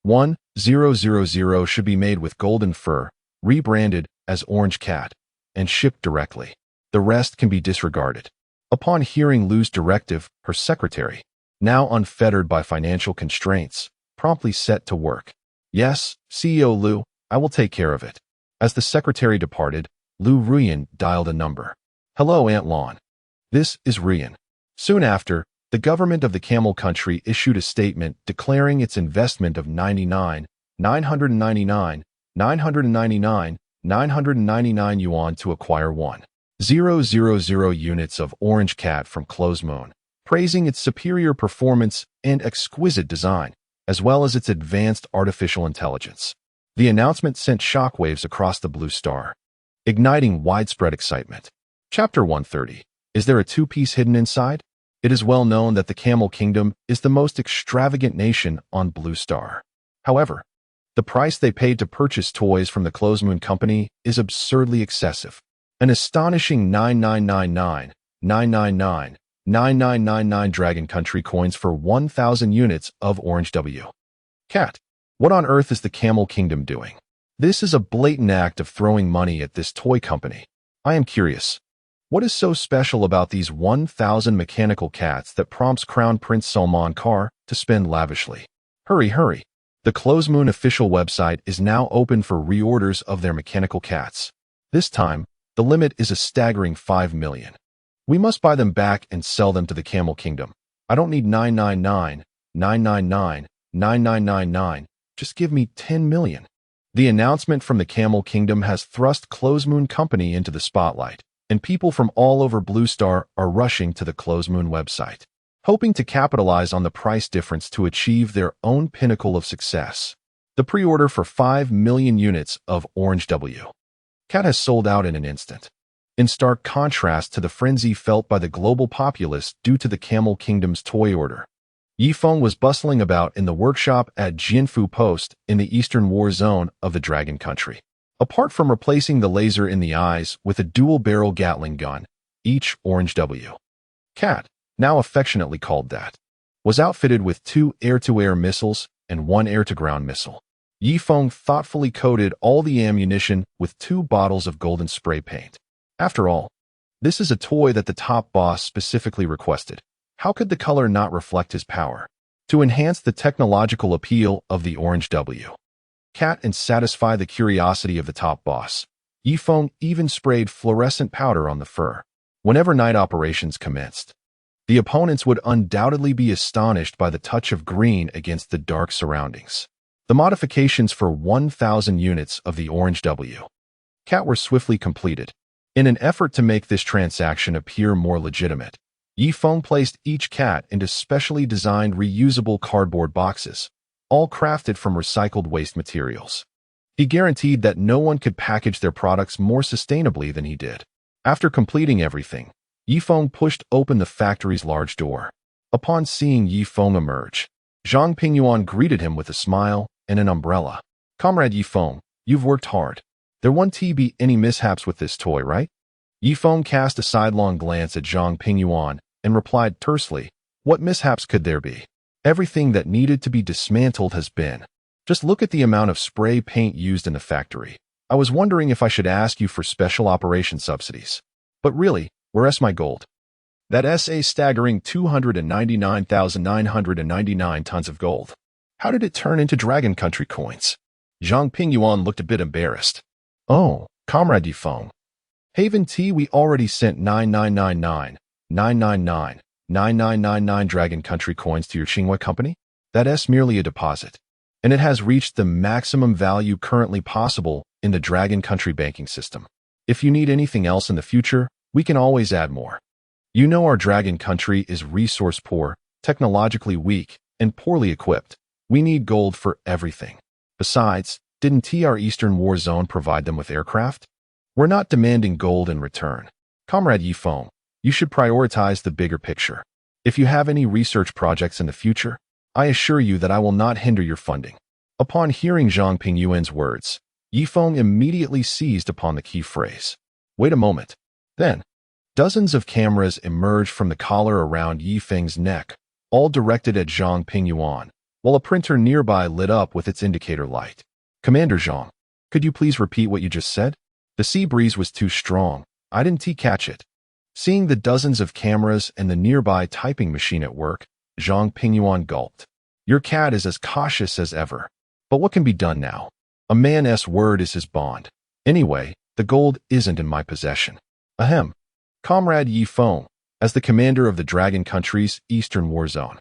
1,000 should be made with golden fur, rebranded as Orange Cat, and shipped directly. The rest can be disregarded." Upon hearing Lu's directive, her secretary, now unfettered by financial constraints, promptly set to work. Yes, CEO Liu, I will take care of it. As the secretary departed, Liu Ruyan dialed a number. Hello, Aunt Lon. This is Ruyan. Soon after, the government of the Camel Country issued a statement declaring its investment of 999 yuan to acquire 1,000 units of Orange Cat from Close Moon, praising its superior performance and exquisite design, as well as its advanced artificial intelligence. The announcement sent shockwaves across the Blue Star, igniting widespread excitement. Chapter 130. Is there a two-piece hidden inside? It is well known that the Camel Kingdom is the most extravagant nation on Blue Star. However, the price they paid to purchase toys from the Close Moon Company is absurdly excessive. An astonishing 999 Dragon Country coins for 1,000 units of Orange W. Cat. What on earth is the Camel Kingdom doing? This is a blatant act of throwing money at this toy company. I am curious. What is so special about these 1,000 mechanical cats that prompts Crown Prince Salman Khan to spend lavishly? Hurry. The Close Moon official website is now open for reorders of their mechanical cats. This time, the limit is a staggering 5 million. We must buy them back and sell them to the Camel Kingdom. I don't need 999. Just give me 10 million. The announcement from the Camel Kingdom has thrust Close Moon Company into the spotlight, and people from all over Blue Star are rushing to the Close Moon website, hoping to capitalize on the price difference to achieve their own pinnacle of success. The pre-order for 5 million units of Orange W. Cat has sold out in an instant, in stark contrast to the frenzy felt by the global populace due to the Camel Kingdom's toy order. Feng was bustling about in the workshop at Jianfu Post in the eastern war zone of the Dragon Country. Apart from replacing the laser in the eyes with a dual-barrel Gatling gun, each Orange W. Cat, now affectionately called that, was outfitted with 2 air-to-air missiles and 1 air-to-ground missile. Feng thoughtfully coated all the ammunition with 2 bottles of golden spray paint. After all, this is a toy that the top boss specifically requested. How could the color not reflect his power? To enhance the technological appeal of the Orange W. Cat and satisfy the curiosity of the top boss, Feng even sprayed fluorescent powder on the fur. Whenever night operations commenced, the opponents would undoubtedly be astonished by the touch of green against the dark surroundings. The modifications for 1,000 units of the Orange W. Cat were swiftly completed. In an effort to make this transaction appear more legitimate, Feng placed each cat into specially designed reusable cardboard boxes, all crafted from recycled waste materials. He guaranteed that no one could package their products more sustainably than he did. After completing everything, Feng pushed open the factory's large door. Upon seeing Feng emerge, Zhang Pingyuan greeted him with a smile and an umbrella. Comrade Feng, you've worked hard. There won't be any mishaps with this toy, right? Feng cast a sidelong glance at Zhang Pingyuan and replied tersely, what mishaps could there be? Everything that needed to be dismantled has been. Just look at the amount of spray paint used in the factory. I was wondering if I should ask you for special operation subsidies. But really, where's my gold? That's a staggering 299,999 tons of gold. How did it turn into Dragon Country coins? Zhang Pingyuan looked a bit embarrassed. Oh, Comrade Feng. Haven T, we already sent 999 Dragon Country coins to your Xinhua company. That's merely a deposit, and it has reached the maximum value currently possible in the Dragon Country banking system. If you need anything else in the future, we can always add more. You know our Dragon Country is resource poor, technologically weak, and poorly equipped. We need gold for everything. Besides, didn't our Eastern War Zone provide them with aircraft? We're not demanding gold in return. Comrade Feng, you should prioritize the bigger picture. If you have any research projects in the future, I assure you that I will not hinder your funding. Upon hearing Zhang Pingyuan's words, Feng immediately seized upon the key phrase. Wait a moment. Then, dozens of cameras emerged from the collar around Feng's neck, all directed at Zhang Pingyuan, while a printer nearby lit up with its indicator light. Commander Zhang, could you please repeat what you just said? The sea breeze was too strong. I didn't catch it. Seeing the dozens of cameras and the nearby typing machine at work, Zhang Pingyuan gulped. Your cat is as cautious as ever. But what can be done now? A man's word is his bond. Anyway, the gold isn't in my possession. Ahem. Comrade Yi Feng, as the commander of the Dragon Country's Eastern War Zone,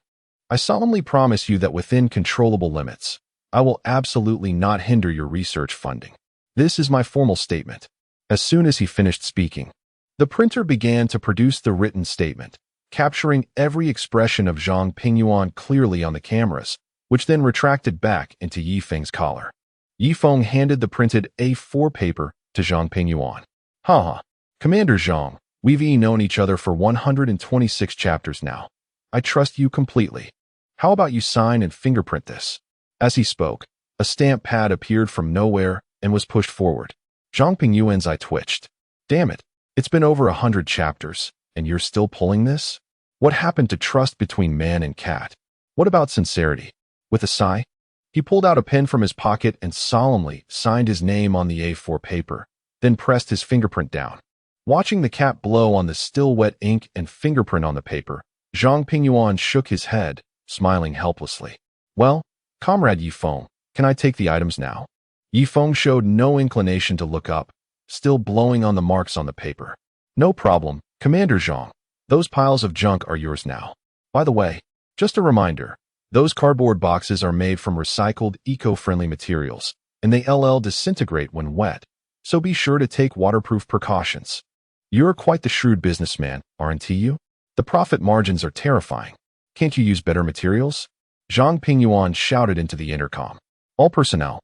I solemnly promise you that within controllable limits, I will absolutely not hinder your research funding. This is my formal statement. As soon as he finished speaking, the printer began to produce the written statement, capturing every expression of Zhang Pingyuan clearly on the cameras, which then retracted back into Yi Feng's collar. Yi Feng handed the printed A4 paper to Zhang Pingyuan. Haha, Commander Zhang, we've known each other for 126 chapters now. I trust you completely. How about you sign and fingerprint this? As he spoke, a stamp pad appeared from nowhere and was pushed forward. Zhang Pingyuan's eye twitched. Damn it, it's been over 100 chapters, and you're still pulling this? What happened to trust between man and cat? What about sincerity? With a sigh, he pulled out a pen from his pocket and solemnly signed his name on the A4 paper, then pressed his fingerprint down. Watching the cat blow on the still wet ink and fingerprint on the paper, Zhang Pingyuan shook his head, smiling helplessly. Well, Comrade Yi Feng, can I take the items now? Yi Feng showed no inclination to look up, still blowing on the marks on the paper. No problem, Commander Zhang. Those piles of junk are yours now. By the way, just a reminder, those cardboard boxes are made from recycled, eco-friendly materials, and they disintegrate when wet, so be sure to take waterproof precautions. You're quite the shrewd businessman, aren't you? The profit margins are terrifying. Can't you use better materials? Zhang Pingyuan shouted into the intercom. All personnel,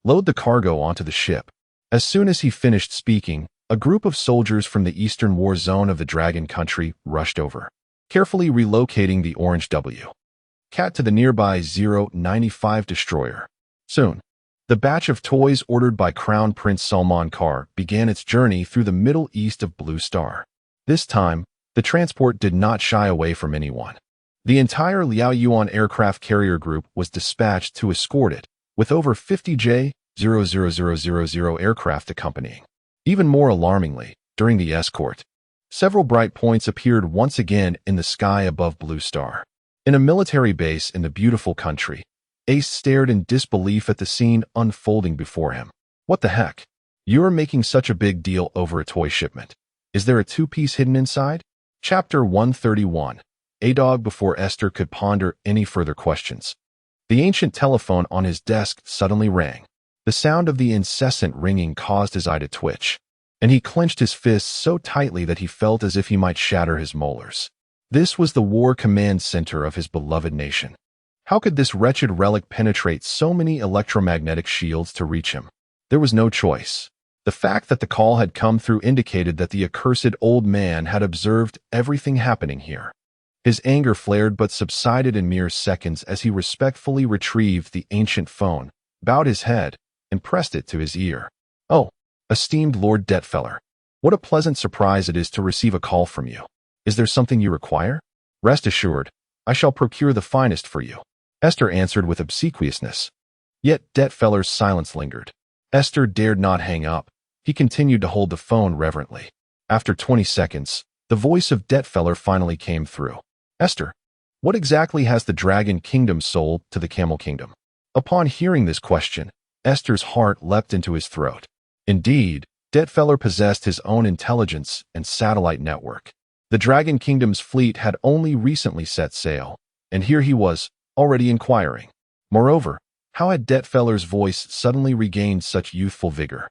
load the cargo onto the ship. As soon as he finished speaking, a group of soldiers from the Eastern War Zone of the Dragon Country rushed over, carefully relocating the Orange W Cat to the nearby 095 destroyer. Soon, the batch of toys ordered by Crown Prince Salman Kar began its journey through the Middle East of Blue Star. This time, the transport did not shy away from anyone. The entire Liao Yuan aircraft carrier group was dispatched to escort it, with over 50 J-00000 aircraft accompanying. Even more alarmingly, during the escort, several bright points appeared once again in the sky above Blue Star. In a military base in the beautiful country, Ace stared in disbelief at the scene unfolding before him. What the heck? You're making such a big deal over a toy shipment. Is there a two-piece hidden inside? Chapter 131. A dog before Esther could ponder any further questions. The ancient telephone on his desk suddenly rang. The sound of the incessant ringing caused his eye to twitch, and he clenched his fists so tightly that he felt as if he might shatter his molars. This was the war command center of his beloved nation. How could this wretched relic penetrate so many electromagnetic shields to reach him? There was no choice. The fact that the call had come through indicated that the accursed old man had observed everything happening here. His anger flared but subsided in mere seconds as he respectfully retrieved the ancient phone, bowed his head, and pressed it to his ear. Oh, esteemed Lord Detfeller, what a pleasant surprise it is to receive a call from you. Is there something you require? Rest assured, I shall procure the finest for you. Esther answered with obsequiousness. Yet Detfeller's silence lingered. Esther dared not hang up. He continued to hold the phone reverently. After 20 seconds, the voice of Detfeller finally came through. Esther, what exactly has the Dragon Kingdom sold to the Camel Kingdom? Upon hearing this question, Esther's heart leapt into his throat. Indeed, Detfeller possessed his own intelligence and satellite network. The Dragon Kingdom's fleet had only recently set sail, and here he was, already inquiring. Moreover, how had Detfeller's voice suddenly regained such youthful vigor?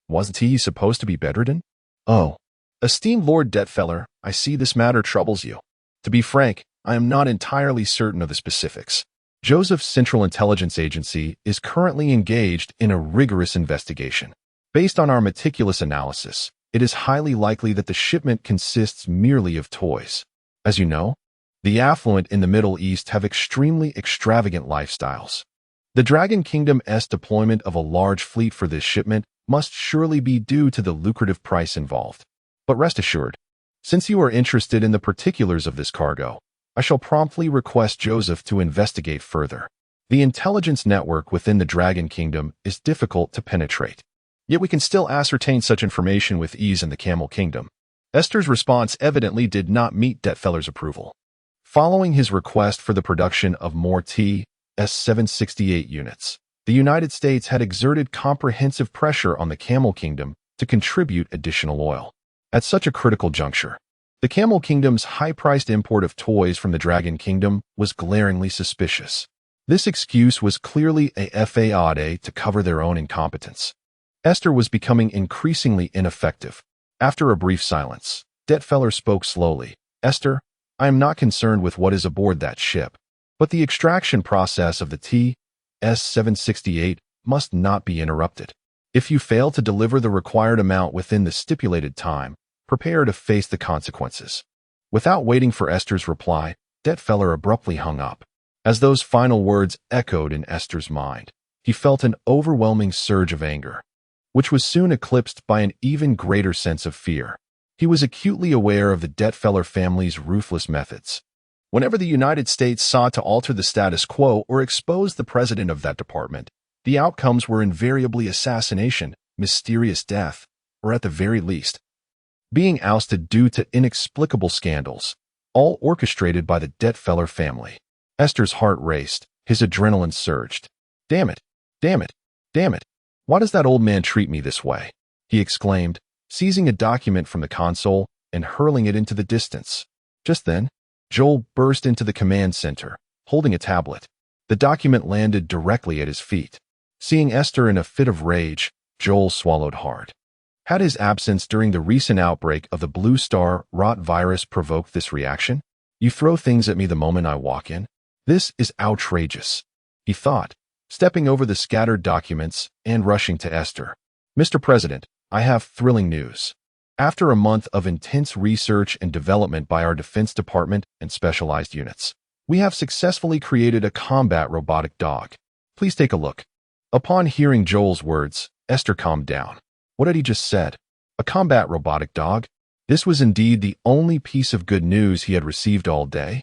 Wasn't he supposed to be bedridden? Oh, esteemed Lord Detfeller, I see this matter troubles you. To be frank, I am not entirely certain of the specifics. Joseph's Central Intelligence Agency is currently engaged in a rigorous investigation. Based on our meticulous analysis, it is highly likely that the shipment consists merely of toys. As you know, the affluent in the Middle East have extremely extravagant lifestyles. The Dragon Kingdom's deployment of a large fleet for this shipment must surely be due to the lucrative price involved. But rest assured, since you are interested in the particulars of this cargo, I shall promptly request Joseph to investigate further. The intelligence network within the Dragon Kingdom is difficult to penetrate. Yet we can still ascertain such information with ease in the Camel Kingdom. Esther's response evidently did not meet Detfeller's approval. Following his request for the production of more T-768 units, The United States had exerted comprehensive pressure on the Camel Kingdom to contribute additional oil. At such a critical juncture, the Camel Kingdom's high-priced import of toys from the Dragon Kingdom was glaringly suspicious. This excuse was clearly a faade to cover their own incompetence. Esther was becoming increasingly ineffective. After a brief silence, Detfeller spoke slowly. Esther, I am not concerned with what is aboard that ship, but the extraction process of the TS-768 must not be interrupted. If you fail to deliver the required amount within the stipulated time, prepare to face the consequences. Without waiting for Esther's reply, Detfeller abruptly hung up. As those final words echoed in Esther's mind, he felt an overwhelming surge of anger, which was soon eclipsed by an even greater sense of fear. He was acutely aware of the Detfeller family's ruthless methods. Whenever the United States sought to alter the status quo or expose the president of that department, the outcomes were invariably assassination, mysterious death, or at the very least, being ousted due to inexplicable scandals, all orchestrated by the Detfeller family. Esther's heart raced, his adrenaline surged. Damn it! Damn it! Damn it! Why does that old man treat me this way? He exclaimed, seizing a document from the console and hurling it into the distance. Just then, Joel burst into the command center, holding a tablet. The document landed directly at his feet. Seeing Esther in a fit of rage, Joel swallowed hard. Had his absence during the recent outbreak of the Blue Star rot virus provoked this reaction? You throw things at me the moment I walk in? This is outrageous, he thought, stepping over the scattered documents and rushing to Esther. Mr. President, I have thrilling news. After a month of intense research and development by our Defense Department and specialized units, we have successfully created a combat robotic dog. Please take a look. Upon hearing Joel's words, Esther calmed down. What had he just said? A combat robotic dog? This was indeed the only piece of good news he had received all day.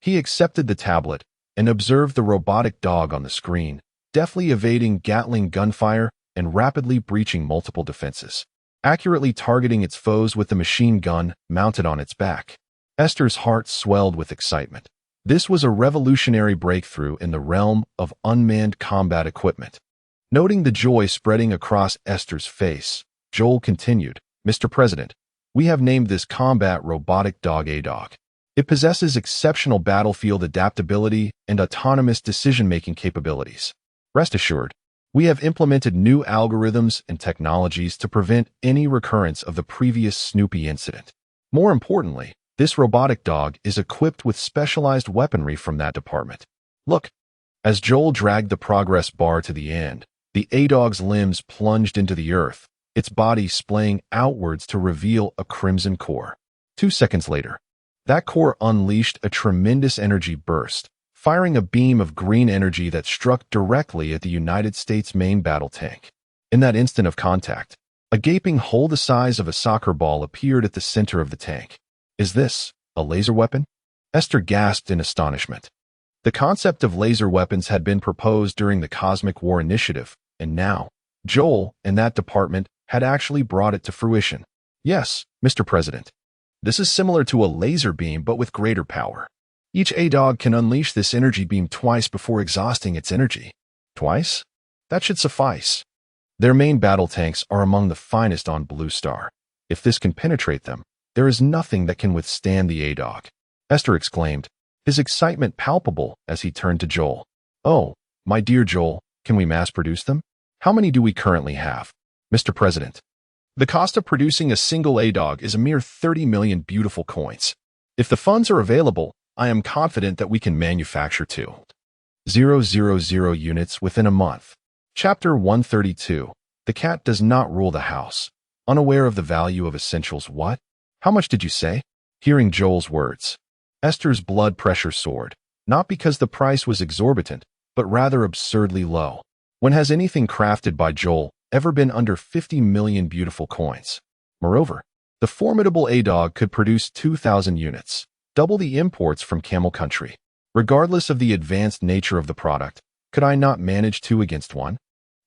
He accepted the tablet and observed the robotic dog on the screen, deftly evading Gatling gunfire and rapidly breaching multiple defenses, accurately targeting its foes with the machine gun mounted on its back. Esther's heart swelled with excitement. This was a revolutionary breakthrough in the realm of unmanned combat equipment. Noting the joy spreading across Esther's face, Joel continued, Mr. President, we have named this combat robotic dog A-Dog. It possesses exceptional battlefield adaptability and autonomous decision-making capabilities. Rest assured, we have implemented new algorithms and technologies to prevent any recurrence of the previous Snoopy incident. More importantly, this robotic dog is equipped with specialized weaponry from that department. Look, as Joel dragged the progress bar to the end, the A-Dog's limbs plunged into the earth, its body splaying outwards to reveal a crimson core. 2 seconds later, that core unleashed a tremendous energy burst, firing a beam of green energy that struck directly at the United States main battle tank. In that instant of contact, a gaping hole the size of a soccer ball appeared at the center of the tank. Is this a laser weapon? Esther gasped in astonishment. The concept of laser weapons had been proposed during the Cosmic War Initiative, and now, Joel and that department had actually brought it to fruition. Yes, Mr. President. This is similar to a laser beam but with greater power. Each A-Dog can unleash this energy beam twice before exhausting its energy. Twice? That should suffice. Their main battle tanks are among the finest on Blue Star. If this can penetrate them, there is nothing that can withstand the A-Dog. Esther exclaimed, his excitement palpable as he turned to Joel. Oh, my dear Joel, can we mass produce them? How many do we currently have? Mr. President, the cost of producing a single A-Dog is a mere 30 million beautiful coins. If the funds are available, I am confident that we can manufacture 2,000 units within a month. Chapter 132. The cat does not rule the house. Unaware of the value of essentials. What? How much did you say? Hearing Joel's words, Esther's blood pressure soared, not because the price was exorbitant, but rather absurdly low. When has anything crafted by Joel ever been under 50 million beautiful coins? Moreover, the formidable A-Dog could produce 2,000 units, double the imports from Camel Country. Regardless of the advanced nature of the product, could I not manage 2 against 1?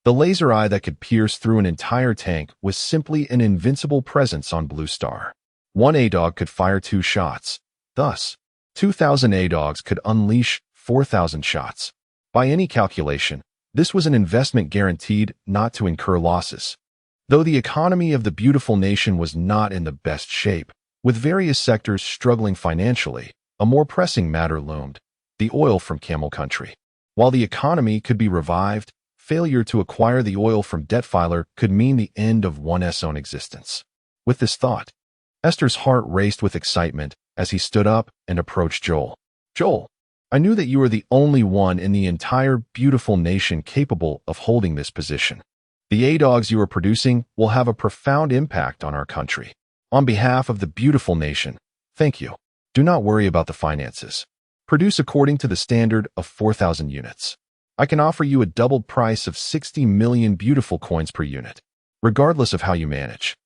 The laser eye that could pierce through an entire tank was simply an invincible presence on Blue Star. 1 A-Dog could fire 2 shots. Thus, 2,000 A-Dogs could unleash 4,000 shots. By any calculation, This was an investment guaranteed not to incur losses. Though the economy of the beautiful nation was not in the best shape, with various sectors struggling financially, a more pressing matter loomed: the oil from Camel Country. While the economy could be revived, failure to acquire the oil from debt filer could mean the end of one's own existence. With this thought, Esther's heart raced with excitement as he stood up and approached Joel. Joel, I knew that you were the only one in the entire beautiful nation capable of holding this position. The A-dogs you are producing will have a profound impact on our country. On behalf of the beautiful nation, thank you. Do not worry about the finances. Produce according to the standard of 4,000 units. I can offer you a doubled price of 60 million beautiful coins per unit, regardless of how you manage.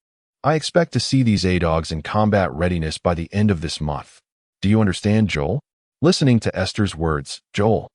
I expect to see these A-dogs in combat readiness by the end of this month. Do you understand, Joel? Listening to Esther's words, Joel,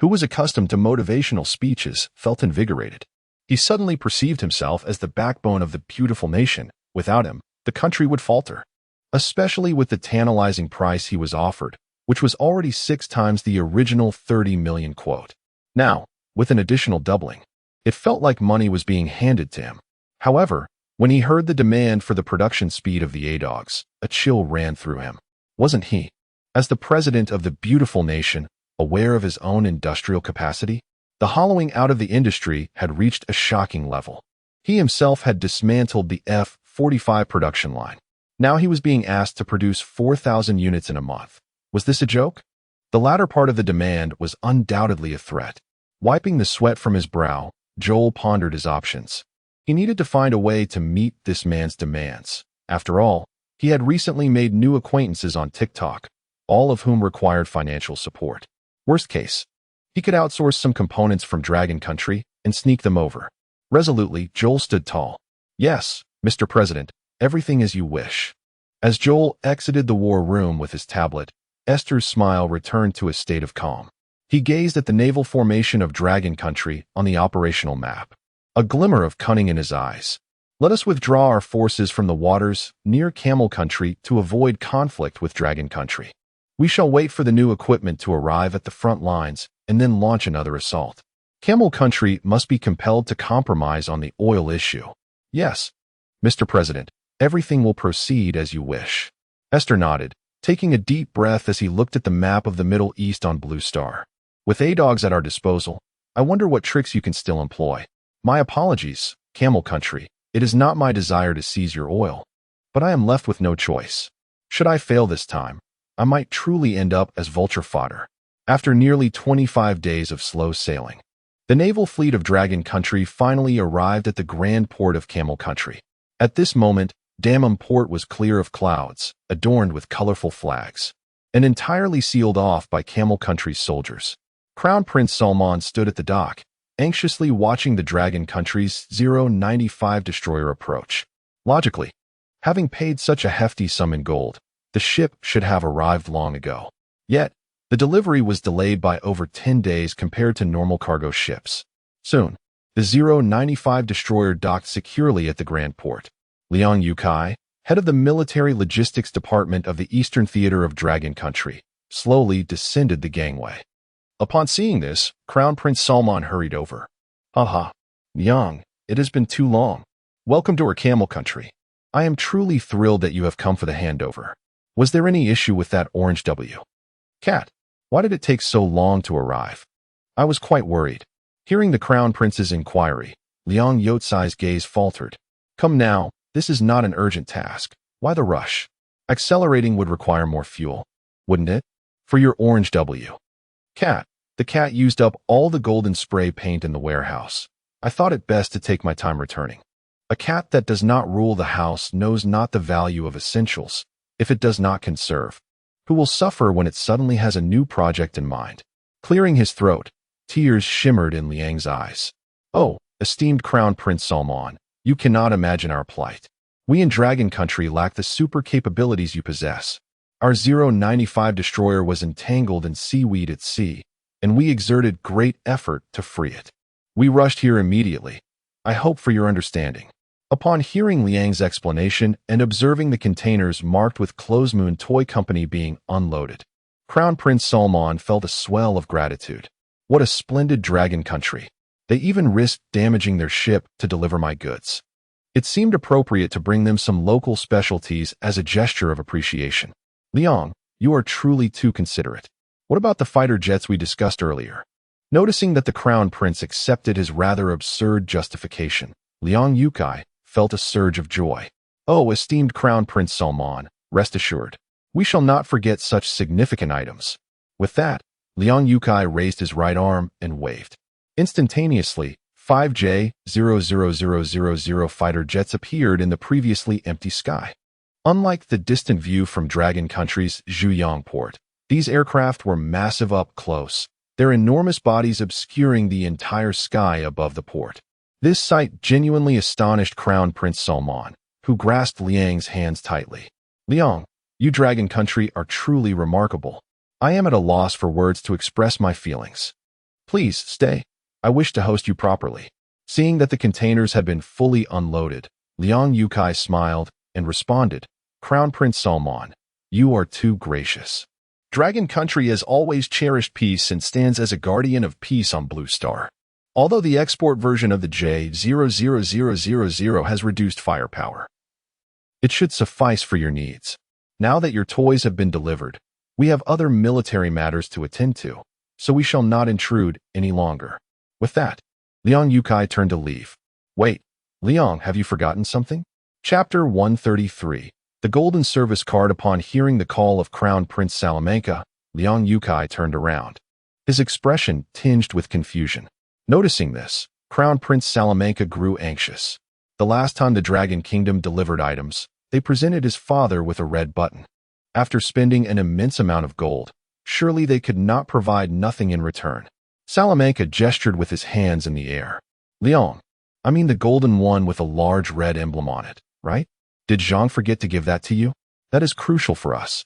who was accustomed to motivational speeches, felt invigorated. He suddenly perceived himself as the backbone of the beautiful nation. Without him, the country would falter, especially with the tantalizing price he was offered, which was already 6 times the original 30 million quote. Now, with an additional doubling, it felt like money was being handed to him. However, when he heard the demand for the production speed of the A-dogs, a chill ran through him. Wasn't he, as the president of the beautiful nation, aware of his own industrial capacity? The hollowing out of the industry had reached a shocking level. He himself had dismantled the F-45 production line. Now he was being asked to produce 4,000 units in a month. Was this a joke? The latter part of the demand was undoubtedly a threat. Wiping the sweat from his brow, Joel pondered his options. He needed to find a way to meet this man's demands. After all, he had recently made new acquaintances on TikTok, all of whom required financial support. Worst case, he could outsource some components from Dragon Country and sneak them over. Resolutely, Joel stood tall. Yes, Mr. President, everything as you wish. As Joel exited the war room with his tablet, Esther's smile returned to a state of calm. He gazed at the naval formation of Dragon Country on the operational map, a glimmer of cunning in his eyes. Let us withdraw our forces from the waters near Camel Country to avoid conflict with Dragon Country. We shall wait for the new equipment to arrive at the front lines and then launch another assault. Camel Country must be compelled to compromise on the oil issue. Yes, Mr. President, everything will proceed as you wish. Esther nodded, taking a deep breath as he looked at the map of the Middle East on Blue Star. With A-dogs at our disposal, I wonder what tricks you can still employ. My apologies, Camel Country. It is not my desire to seize your oil, but I am left with no choice. Should I fail this time, I might truly end up as vulture fodder. After nearly 25 days of slow sailing, the naval fleet of Dragon Country finally arrived at the grand port of Camel Country. At this moment, Damam Port was clear of clouds, adorned with colorful flags, and entirely sealed off by Camel Country's soldiers. Crown Prince Salman stood at the dock, anxiously watching the Dragon Country's 095 destroyer approach. Logically, having paid such a hefty sum in gold, the ship should have arrived long ago. Yet, the delivery was delayed by over 10 days compared to normal cargo ships. Soon, the 095 destroyer docked securely at the Grand Port. Liang Yukai, head of the military logistics department of the Eastern Theater of Dragon Country, slowly descended the gangway. Upon seeing this, Crown Prince Salman hurried over. Haha, Liang, it has been too long. Welcome to our Camel Country. I am truly thrilled that you have come for the handover. Was there any issue with that orange W? Cat, why did it take so long to arrive? I was quite worried. Hearing the Crown Prince's inquiry, Liang Yotsai's gaze faltered. Come now, this is not an urgent task. Why the rush? Accelerating would require more fuel, wouldn't it? For your orange W. Cat, the cat used up all the golden spray paint in the warehouse. I thought it best to take my time returning. A cat that does not rule the house knows not the value of essentials, if it does not conserve. Who will suffer when it suddenly has a new project in mind? Clearing his throat, tears shimmered in Liang's eyes. Oh, esteemed Crown Prince Salman, you cannot imagine our plight. We in Dragon Country lack the super capabilities you possess. Our 095 destroyer was entangled in seaweed at sea, and we exerted great effort to free it. We rushed here immediately. I hope for your understanding. Upon hearing Liang's explanation and observing the containers marked with Close Moon Toy Company being unloaded, Crown Prince Salman felt a swell of gratitude. What a splendid Dragon Country. They even risked damaging their ship to deliver my goods. It seemed appropriate to bring them some local specialties as a gesture of appreciation. Liang, you are truly too considerate. What about the fighter jets we discussed earlier? Noticing that the Crown Prince accepted his rather absurd justification, Liang Yukai felt a surge of joy. Oh, esteemed Crown Prince Salman, rest assured, we shall not forget such significant items. With that, Liang Yukai raised his right arm and waved. Instantaneously, 5J-000000 fighter jets appeared in the previously empty sky. Unlike the distant view from Dragon Country's Zhuyang port, these aircraft were massive up close, their enormous bodies obscuring the entire sky above the port. This sight genuinely astonished Crown Prince Salman, who grasped Liang's hands tightly. Liang, you Dragon Country are truly remarkable. I am at a loss for words to express my feelings. Please stay. I wish to host you properly. Seeing that the containers had been fully unloaded, Liang Yukai smiled and responded, Crown Prince Salman, you are too gracious. Dragon Country has always cherished peace and stands as a guardian of peace on Blue Star. Although the export version of the J-00000 has reduced firepower, it should suffice for your needs. Now that your toys have been delivered, we have other military matters to attend to, so we shall not intrude any longer. With that, Liang Yukai turned to leave. Wait, Liang, have you forgotten something? Chapter 133. The Golden Service Card. Upon hearing the call of Crown Prince Salamanca, Liang Yukai turned around, his expression tinged with confusion. Noticing this, Crown Prince Salamanca grew anxious. The last time the Dragon Kingdom delivered items, they presented his father with a red button. After spending an immense amount of gold, surely they could not provide nothing in return. Salamanca gestured with his hands in the air. Liang, I mean the golden one with a large red emblem on it, right? Did Zhang forget to give that to you? That is crucial for us.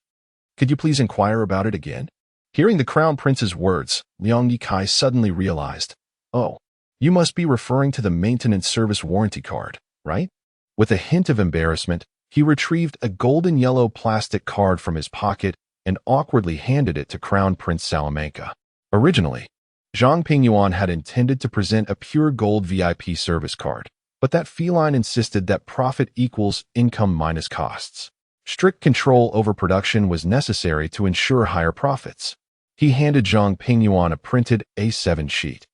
Could you please inquire about it again? Hearing the Crown Prince's words, Liang Yikai suddenly realized, oh, you must be referring to the maintenance service warranty card, right? With a hint of embarrassment, he retrieved a golden yellow plastic card from his pocket and awkwardly handed it to Crown Prince Salamanca. Originally, Zhang Pingyuan had intended to present a pure gold VIP service card, but that feline insisted that profit equals income minus costs. Strict control over production was necessary to ensure higher profits. He handed Zhang Pingyuan a printed A7 sheet,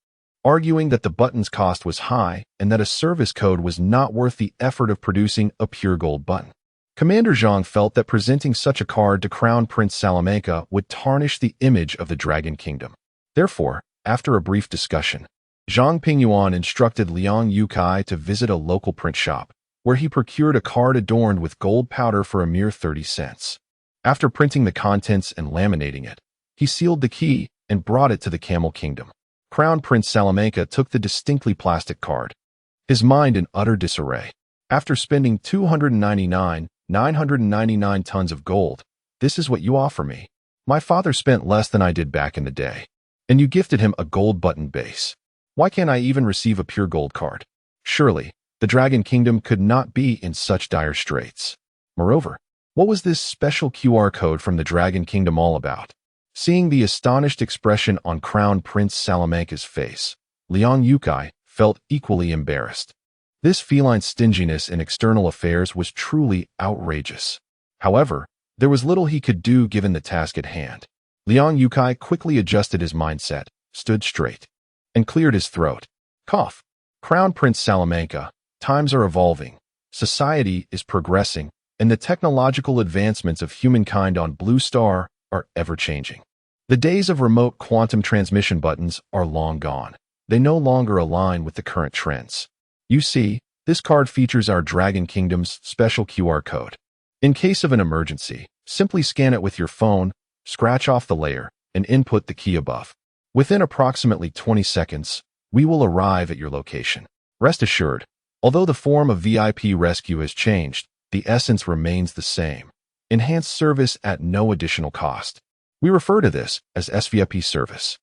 arguing that the button's cost was high and that a service code was not worth the effort of producing a pure gold button. Commander Zhang felt that presenting such a card to Crown Prince Salamanca would tarnish the image of the Dragon Kingdom. Therefore, after a brief discussion, Zhang Pingyuan instructed Liang Yukai to visit a local print shop, where he procured a card adorned with gold powder for a mere 30 cents. After printing the contents and laminating it, he sealed the key and brought it to the Camel Kingdom. Crown Prince Salamanca took the distinctly plastic card, his mind in utter disarray. After spending 999 tons of gold, this is what you offer me. My father spent less than I did back in the day, and you gifted him a gold button base. Why can't I even receive a pure gold card? Surely, the Dragon Kingdom could not be in such dire straits. Moreover, what was this special QR code from the Dragon Kingdom all about? Seeing the astonished expression on Crown Prince Salamanca's face, Liang Yukai felt equally embarrassed. This feline stinginess in external affairs was truly outrageous. However, there was little he could do given the task at hand. Liang Yukai quickly adjusted his mindset, stood straight, and cleared his throat. Cough. Crown Prince Salamanca, times are evolving, society is progressing, and the technological advancements of humankind on Blue Star are ever-changing. The days of remote quantum transmission buttons are long gone. They no longer align with the current trends. You see, this card features our Dragon Kingdom's special QR code. In case of an emergency, simply scan it with your phone, scratch off the layer, and input the key above. Within approximately 20 seconds, we will arrive at your location. Rest assured, although the form of VIP rescue has changed, the essence remains the same. Enhanced service at no additional cost. We refer to this as SVIP service.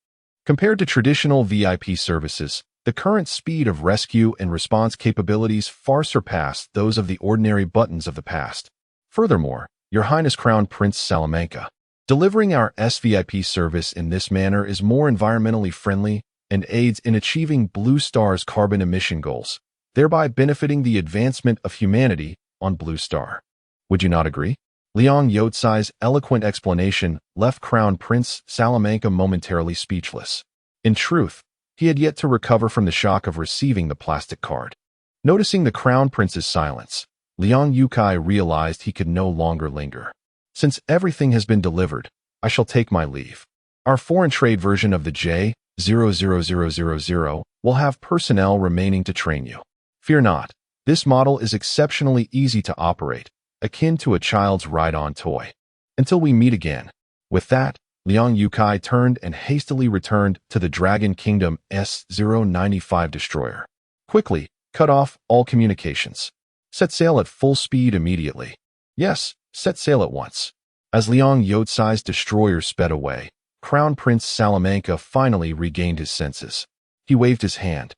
Compared to traditional VIP services, the current speed of rescue and response capabilities far surpass those of the ordinary buttons of the past. Furthermore, Your Highness Crown Prince Salamanca, delivering our SVIP service in this manner is more environmentally friendly and aids in achieving Blue Star's carbon emission goals, thereby benefiting the advancement of humanity on Blue Star. Would you not agree? Liang Youcai's eloquent explanation left Crown Prince Salamanca momentarily speechless. In truth, he had yet to recover from the shock of receiving the plastic card. Noticing the Crown Prince's silence, Liang Youcai realized he could no longer linger. Since everything has been delivered, I shall take my leave. Our foreign trade version of the J00000 will have personnel remaining to train you. Fear not, this model is exceptionally easy to operate, akin to a child's ride-on toy. Until we meet again. With that, Liang Youcai turned and hastily returned to the Dragon Kingdom S-095 destroyer. Quickly, cut off all communications. Set sail at full speed immediately. Yes, set sail at once. As Liang Youcai's destroyer sped away, Crown Prince Salamanca finally regained his senses. He waved his hand,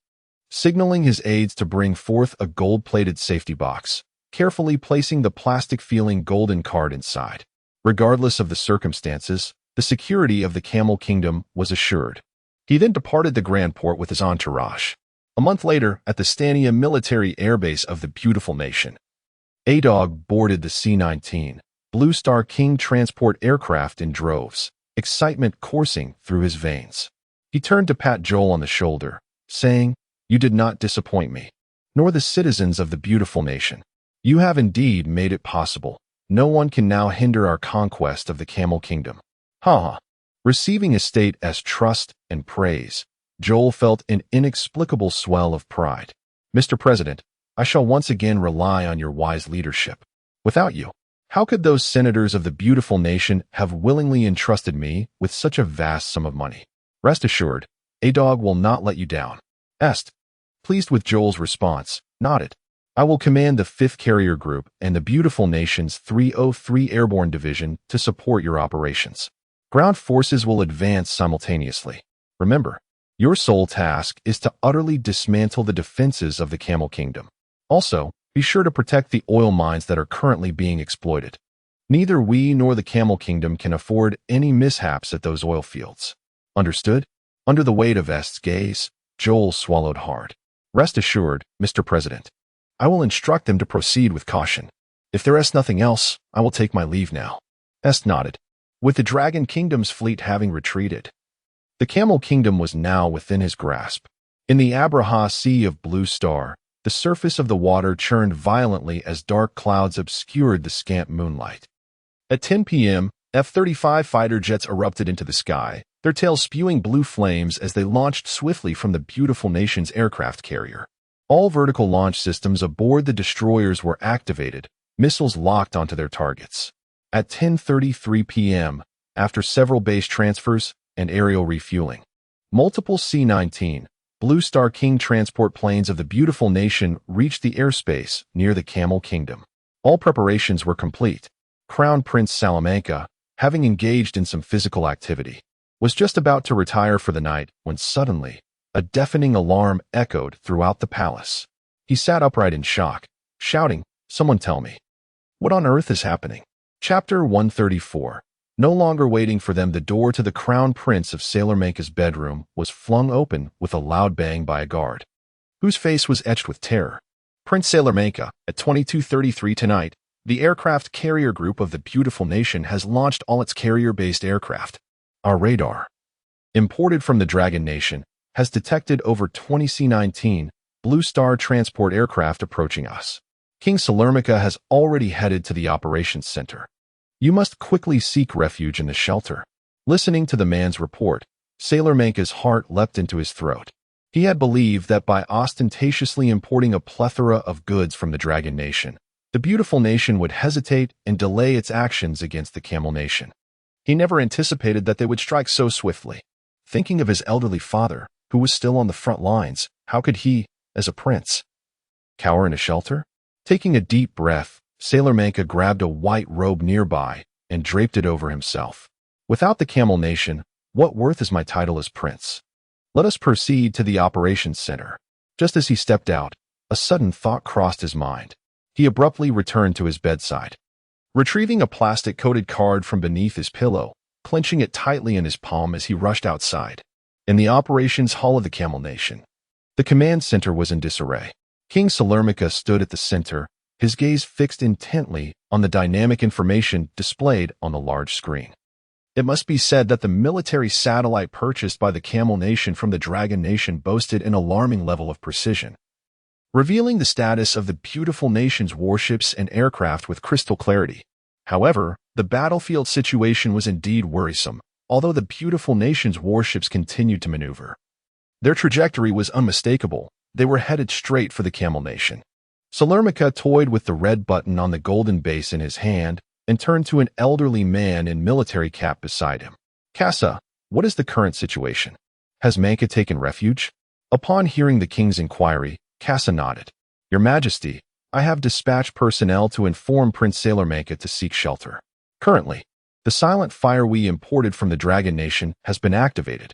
signaling his aides to bring forth a gold-plated safety box, carefully placing the plastic-feeling golden card inside. Regardless of the circumstances, the security of the Camel Kingdom was assured. He then departed the Grand Port with his entourage. A month later, at the Stania military airbase of the beautiful nation, A-Dog boarded the C-19, Blue Star King transport aircraft in droves, excitement coursing through his veins. He turned to pat Joel on the shoulder, saying, "You did not disappoint me, nor the citizens of the beautiful nation. You have indeed made it possible. No one can now hinder our conquest of the Camel Kingdom." Receiving his state as trust and praise, Joel felt an inexplicable swell of pride. "Mr. President, I shall once again rely on your wise leadership. Without you, how could those senators of the beautiful nation have willingly entrusted me with such a vast sum of money? Rest assured, A-Dog will not let you down." Est, pleased with Joel's response, nodded. "I will command the 5th Carrier Group and the beautiful nation's 303 Airborne Division to support your operations. Ground forces will advance simultaneously. Remember, your sole task is to utterly dismantle the defenses of the Camel Kingdom. Also, be sure to protect the oil mines that are currently being exploited. Neither we nor the Camel Kingdom can afford any mishaps at those oil fields. Understood?" Under the weight of Est's gaze, Joel swallowed hard. "Rest assured, Mr. President. I will instruct them to proceed with caution. If there is nothing else, I will take my leave now." Est nodded. With the Dragon Kingdom's fleet having retreated, the Camel Kingdom was now within his grasp. In the Abraha Sea of Blue Star, the surface of the water churned violently as dark clouds obscured the scant moonlight. At 10 p.m., F-35 fighter jets erupted into the sky, their tails spewing blue flames as they launched swiftly from the beautiful nation's aircraft carrier. All vertical launch systems aboard the destroyers were activated, missiles locked onto their targets. At 10:33 p.m., after several base transfers and aerial refueling, multiple C-19, Blue Star King transport planes of the beautiful nation reached the airspace near the Camel Kingdom. All preparations were complete. Crown Prince Salamanca, having engaged in some physical activity, was just about to retire for the night when suddenly a deafening alarm echoed throughout the palace. He sat upright in shock, shouting, "Someone tell me. What on earth is happening?" Chapter 134. No longer waiting for them, the door to the Crown Prince of Salamanca's bedroom was flung open with a loud bang by a guard, whose face was etched with terror. "Prince Salamanca, at 22:33 tonight, the aircraft carrier group of the beautiful nation has launched all its carrier-based aircraft. Our radar, imported from the Dragon Nation, has detected over 20 C-19 Blue Star transport aircraft approaching us. King Salamanca has already headed to the operations center. You must quickly seek refuge in the shelter." Listening to the man's report, Salamanca's heart leapt into his throat. He had believed that by ostentatiously importing a plethora of goods from the Dragon Nation, the beautiful nation would hesitate and delay its actions against the Camel Nation. He never anticipated that they would strike so swiftly. Thinking of his elderly father, who was still on the front lines, how could he, as a prince, cower in a shelter? Taking a deep breath, Salamanca grabbed a white robe nearby and draped it over himself. "Without the Camel Nation, what worth is my title as prince? Let us proceed to the operations center." Just as he stepped out, a sudden thought crossed his mind. He abruptly returned to his bedside. Retrieving a plastic-coated card from beneath his pillow, clenching it tightly in his palm as he rushed outside. In the operations hall of the Camel Nation, the command center was in disarray. King Salermica stood at the center, his gaze fixed intently on the dynamic information displayed on the large screen. It must be said that the military satellite purchased by the Camel Nation from the Dragon Nation boasted an alarming level of precision, revealing the status of the beautiful nation's warships and aircraft with crystal clarity. However, the battlefield situation was indeed worrisome, although the beautiful nation's warships continued to maneuver. Their trajectory was unmistakable. They were headed straight for the Camel Nation. Salermica toyed with the red button on the golden base in his hand and turned to an elderly man in military cap beside him. Casa, what is the current situation? Has Manka taken refuge? Upon hearing the king's inquiry, Casa nodded. Your Majesty, I have dispatched personnel to inform Prince Salermanka to seek shelter. Currently, the silent fire we imported from the Dragon Nation has been activated,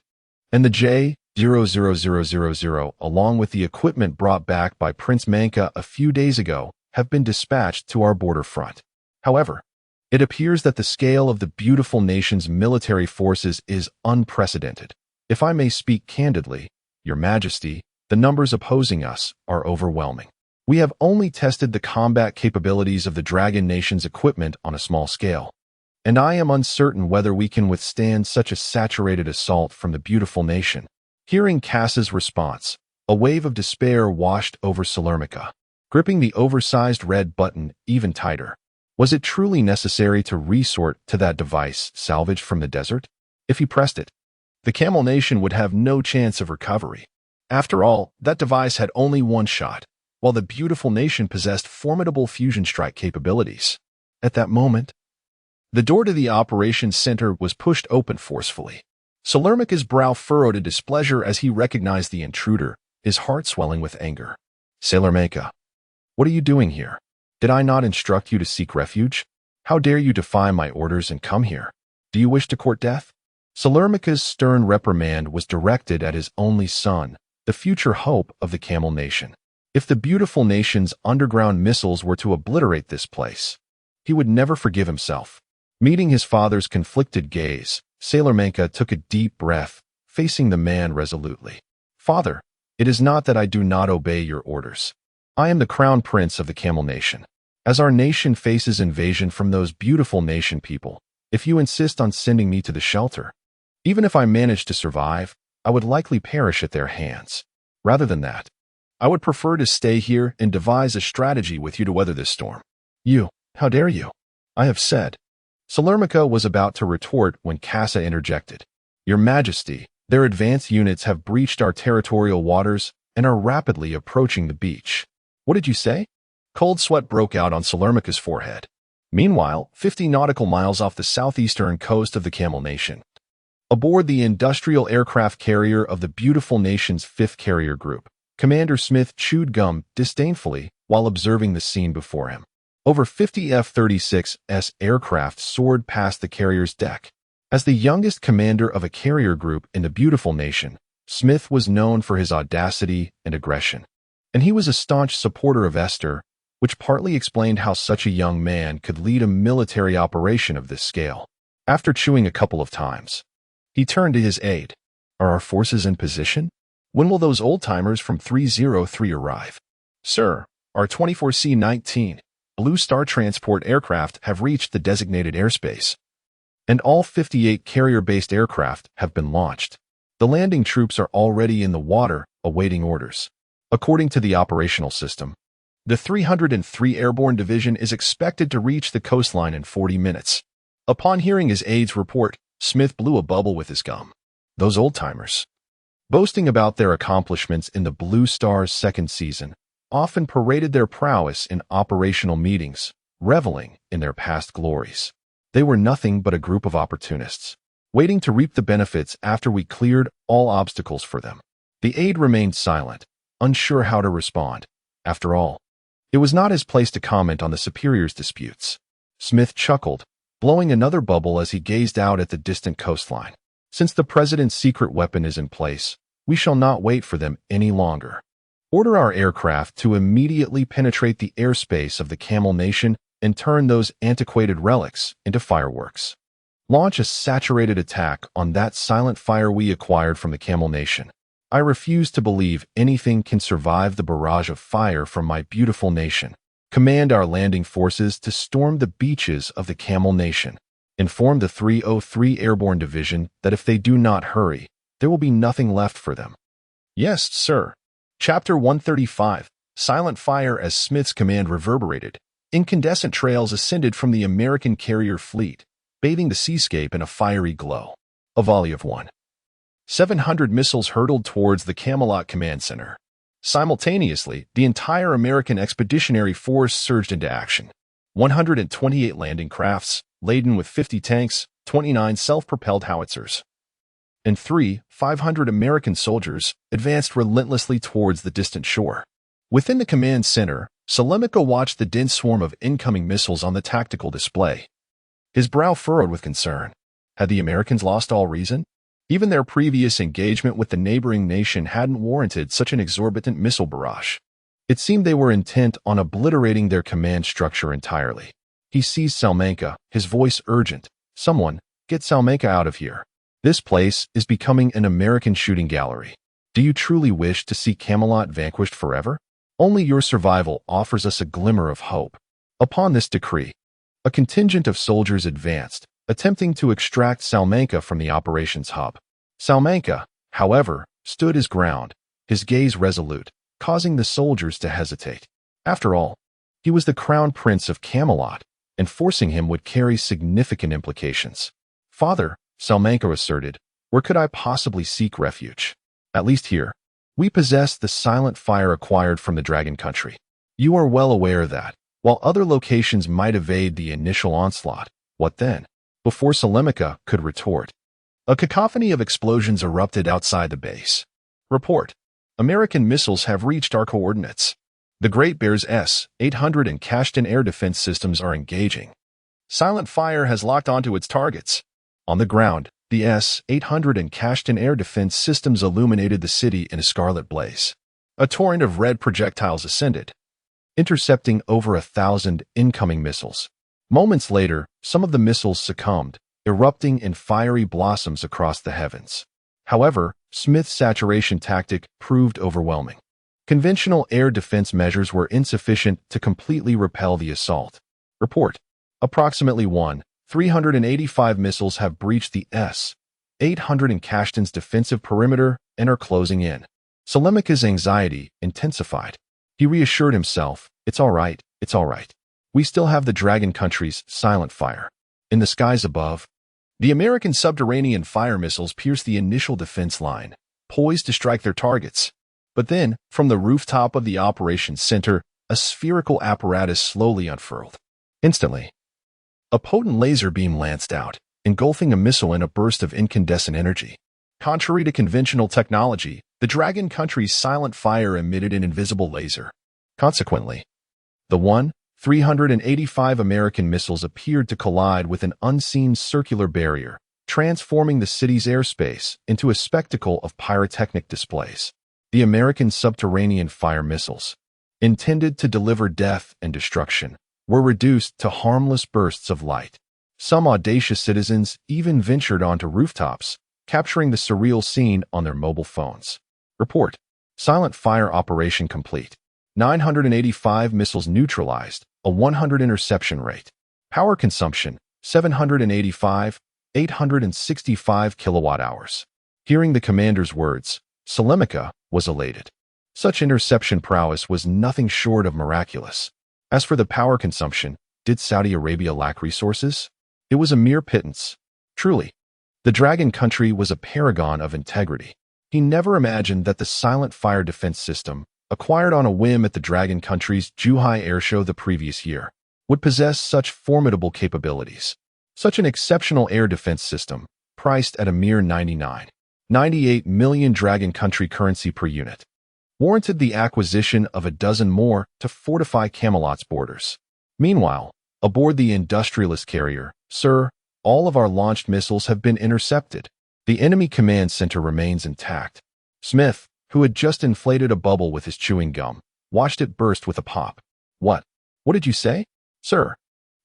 and the J-00000, along with the equipment brought back by Prince Manka a few days ago, have been dispatched to our border front. However, it appears that the scale of the beautiful nation's military forces is unprecedented. If I may speak candidly, Your Majesty, the numbers opposing us are overwhelming. We have only tested the combat capabilities of the Dragon Nation's equipment on a small scale, and I am uncertain whether we can withstand such a saturated assault from the beautiful nation. Hearing Cass's response, a wave of despair washed over Salermica, gripping the oversized red button even tighter. Was it truly necessary to resort to that device salvaged from the desert? If he pressed it, the Camel Nation would have no chance of recovery. After all, that device had only one shot, while the beautiful nation possessed formidable fusion strike capabilities. At that moment, the door to the operations center was pushed open forcefully. Salermica's brow furrowed in displeasure as he recognized the intruder, his heart swelling with anger. Salermica, what are you doing here? Did I not instruct you to seek refuge? How dare you defy my orders and come here? Do you wish to court death? Salermica's stern reprimand was directed at his only son, the future hope of the Camel Nation. If the beautiful nation's underground missiles were to obliterate this place, he would never forgive himself. Meeting his father's conflicted gaze, Salermica took a deep breath, facing the man resolutely. Father, it is not that I do not obey your orders. I am the crown prince of the Camel Nation. As our nation faces invasion from those beautiful nation people, if you insist on sending me to the shelter, even if I manage to survive, I would likely perish at their hands. Rather than that, I would prefer to stay here and devise a strategy with you to weather this storm. You, how dare you? I have said. Salermica was about to retort when Casa interjected. Your Majesty, their advanced units have breached our territorial waters and are rapidly approaching the beach. What did you say? Cold sweat broke out on Salermica's forehead. Meanwhile, 50 nautical miles off the southeastern coast of the Camel Nation, aboard the industrial aircraft carrier of the beautiful nation's 5th carrier group, Commander Smith chewed gum disdainfully while observing the scene before him. Over 50 F-36S aircraft soared past the carrier's deck. As the youngest commander of a carrier group in the beautiful nation, Smith was known for his audacity and aggression, and he was a staunch supporter of Esther, which partly explained how such a young man could lead a military operation of this scale. After chewing a couple of times, he turned to his aide. Are our forces in position? When will those old-timers from 303 arrive? Sir, our 24C-19 Blue Star transport aircraft have reached the designated airspace, and all 58 carrier-based aircraft have been launched. The landing troops are already in the water, awaiting orders. According to the operational system, the 303 Airborne Division is expected to reach the coastline in 40 minutes. Upon hearing his aide's report, Smith blew a bubble with his gum. Those old-timers, boasting about their accomplishments in the Blue Star's second season, often paraded their prowess in operational meetings, reveling in their past glories. They were nothing but a group of opportunists, waiting to reap the benefits after we cleared all obstacles for them. The aide remained silent, unsure how to respond. After all, it was not his place to comment on the superior's disputes. Smith chuckled, blowing another bubble as he gazed out at the distant coastline. Since the president's secret weapon is in place, we shall not wait for them any longer. Order our aircraft to immediately penetrate the airspace of the Camel Nation and turn those antiquated relics into fireworks. Launch a saturated attack on that silent fire we acquired from the Camel Nation. I refuse to believe anything can survive the barrage of fire from my beautiful nation. Command our landing forces to storm the beaches of the Camel Nation. Inform the 303 Airborne Division that if they do not hurry, there will be nothing left for them. Yes, sir. Chapter 135. Silent fire. As Smith's command reverberated, incandescent trails ascended from the American carrier fleet, bathing the seascape in a fiery glow. A volley of 700 missiles hurtled towards the Camelot Command Center. Simultaneously, the entire American expeditionary force surged into action. 128 landing crafts, laden with 50 tanks, 29 self-propelled howitzers, and 500 American soldiers advanced relentlessly towards the distant shore. Within the command center, Salemico watched the dense swarm of incoming missiles on the tactical display. His brow furrowed with concern. Had the Americans lost all reason? Even their previous engagement with the neighboring nation hadn't warranted such an exorbitant missile barrage. It seemed they were intent on obliterating their command structure entirely. He seized Salamanca, his voice urgent. Someone, get Salamanca out of here. This place is becoming an American shooting gallery. Do you truly wish to see Camelot vanquished forever? Only your survival offers us a glimmer of hope. Upon this decree, a contingent of soldiers advanced, attempting to extract Salamanca from the operations hub. Salamanca, however, stood his ground, his gaze resolute, causing the soldiers to hesitate. After all, he was the crown prince of Camelot, and forcing him would carry significant implications. Father, Salamanca asserted, where could I possibly seek refuge? At least here. We possess the silent fire acquired from the Dragon Country. You are well aware that, while other locations might evade the initial onslaught, what then? Before Salemica could retort, a cacophony of explosions erupted outside the base. Report. American missiles have reached our coordinates. The Great Bear's S-800 and Cashton air defense systems are engaging. Silent fire has locked onto its targets. On the ground, the S-800 and Cashton air defense systems illuminated the city in a scarlet blaze. A torrent of red projectiles ascended, intercepting over 1,000 incoming missiles. Moments later, some of the missiles succumbed, erupting in fiery blossoms across the heavens. However, Smith's saturation tactic proved overwhelming. Conventional air defense measures were insufficient to completely repel the assault. Report. Approximately 385 missiles have breached the S-800 and Cashton's defensive perimeter and are closing in. Salemica's anxiety intensified. He reassured himself, it's all right, it's all right. We still have the Dragon Country's silent fire. In the skies above, the American subterranean fire missiles pierced the initial defense line, poised to strike their targets. But then, from the rooftop of the operations center, a spherical apparatus slowly unfurled. Instantly, a potent laser beam lanced out, engulfing a missile in a burst of incandescent energy. Contrary to conventional technology, the Dragon Country's silent fire emitted an invisible laser. Consequently, the 385 American missiles appeared to collide with an unseen circular barrier, transforming the city's airspace into a spectacle of pyrotechnic displays. The American subterranean fire missiles, intended to deliver death and destruction, were reduced to harmless bursts of light. Some audacious citizens even ventured onto rooftops, capturing the surreal scene on their mobile phones. Report. Silent fire operation complete. 985 missiles neutralized, a 100 interception rate. Power consumption, 785, 865 kilowatt-hours. Hearing the commander's words, Salemica was elated. Such interception prowess was nothing short of miraculous. As for the power consumption, did Saudi Arabia lack resources? It was a mere pittance. Truly, the Dragon Country was a paragon of integrity. He never imagined that the silent fire defense system, acquired on a whim at the Dragon Country's Zhuhai Airshow the previous year, would possess such formidable capabilities. Such an exceptional air defense system, priced at a mere 98 million Dragon Country currency per unit, warranted the acquisition of a dozen more to fortify Camelot's borders. Meanwhile, aboard the industrialist carrier, sir, all of our launched missiles have been intercepted. The enemy command center remains intact. Smith, who had just inflated a bubble with his chewing gum, watched it burst with a pop. What? What did you say? Sir,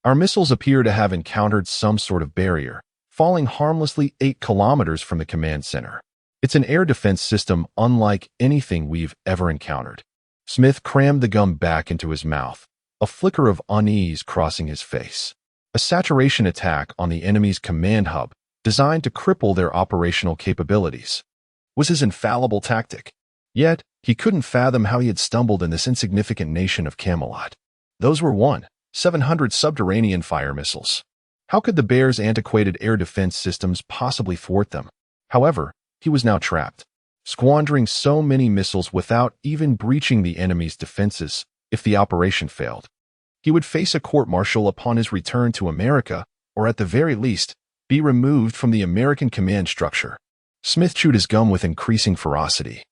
our missiles appear to have encountered some sort of barrier, falling harmlessly 8 kilometers from the command center. It's an air defense system unlike anything we've ever encountered. Smith crammed the gum back into his mouth, a flicker of unease crossing his face. A saturation attack on the enemy's command hub, designed to cripple their operational capabilities, was his infallible tactic. Yet, he couldn't fathom how he had stumbled in this insignificant nation of Camelot. Those were 700 subterranean fire missiles. How could the Bears' antiquated air defense systems possibly thwart them? However, he was now trapped, squandering so many missiles without even breaching the enemy's defenses. If the operation failed, he would face a court-martial upon his return to America, or at the very least, be removed from the American command structure. Smith chewed his gum with increasing ferocity.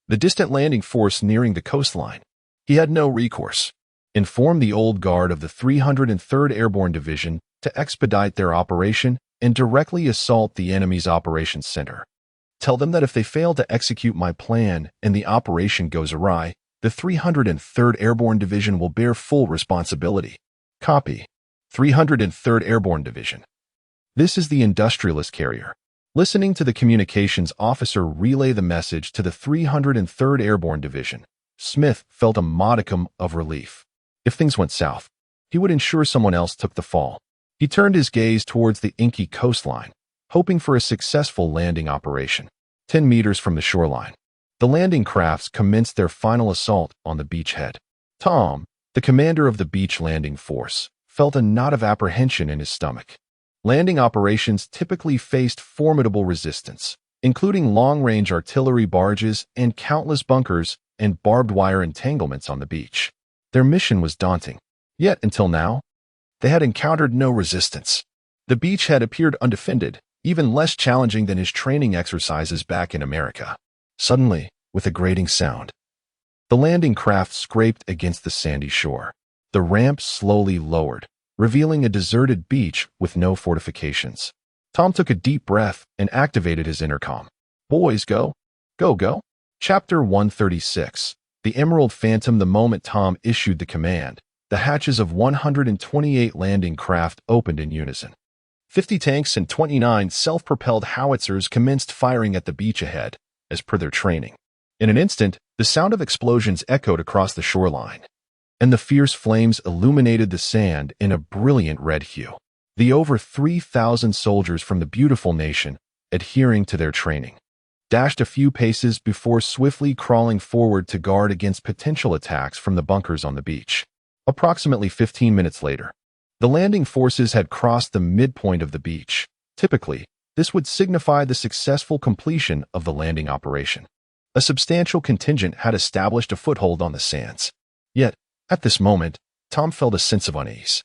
The distant landing force nearing the coastline. He had no recourse. Inform the old guard of the 303rd Airborne Division to expedite their operation and directly assault the enemy's operations center. Tell them that if they fail to execute my plan and the operation goes awry, the 303rd Airborne Division will bear full responsibility. Copy. 303rd Airborne Division. This is the industrialist carrier. Listening to the communications officer relay the message to the 303rd Airborne Division, Smith felt a modicum of relief. If things went south, he would ensure someone else took the fall. He turned his gaze towards the inky coastline, hoping for a successful landing operation. 10 meters from the shoreline, the landing crafts commenced their final assault on the beachhead. Tom, the commander of the beach landing force, felt a knot of apprehension in his stomach. Landing operations typically faced formidable resistance, including long-range artillery barges and countless bunkers and barbed wire entanglements on the beach. Their mission was daunting, yet until now, they had encountered no resistance. The beachhead appeared undefended, even less challenging than his training exercises back in America. Suddenly, with a grating sound, the landing craft scraped against the sandy shore. The ramp slowly lowered, revealing a deserted beach with no fortifications. Tom took a deep breath and activated his intercom. Boys, go. Go, go. Chapter 136. The Emerald Phantom. The moment Tom issued the command, the hatches of 128 landing craft opened in unison. 50 tanks and 29 self-propelled howitzers commenced firing at the beach ahead, as per their training. In an instant, the sound of explosions echoed across the shoreline, and the fierce flames illuminated the sand in a brilliant red hue. The over 3,000 soldiers from the beautiful nation, adhering to their training, dashed a few paces before swiftly crawling forward to guard against potential attacks from the bunkers on the beach. Approximately 15 minutes later, the landing forces had crossed the midpoint of the beach. Typically, this would signify the successful completion of the landing operation. A substantial contingent had established a foothold on the sands. Yet, at this moment, Tom felt a sense of unease.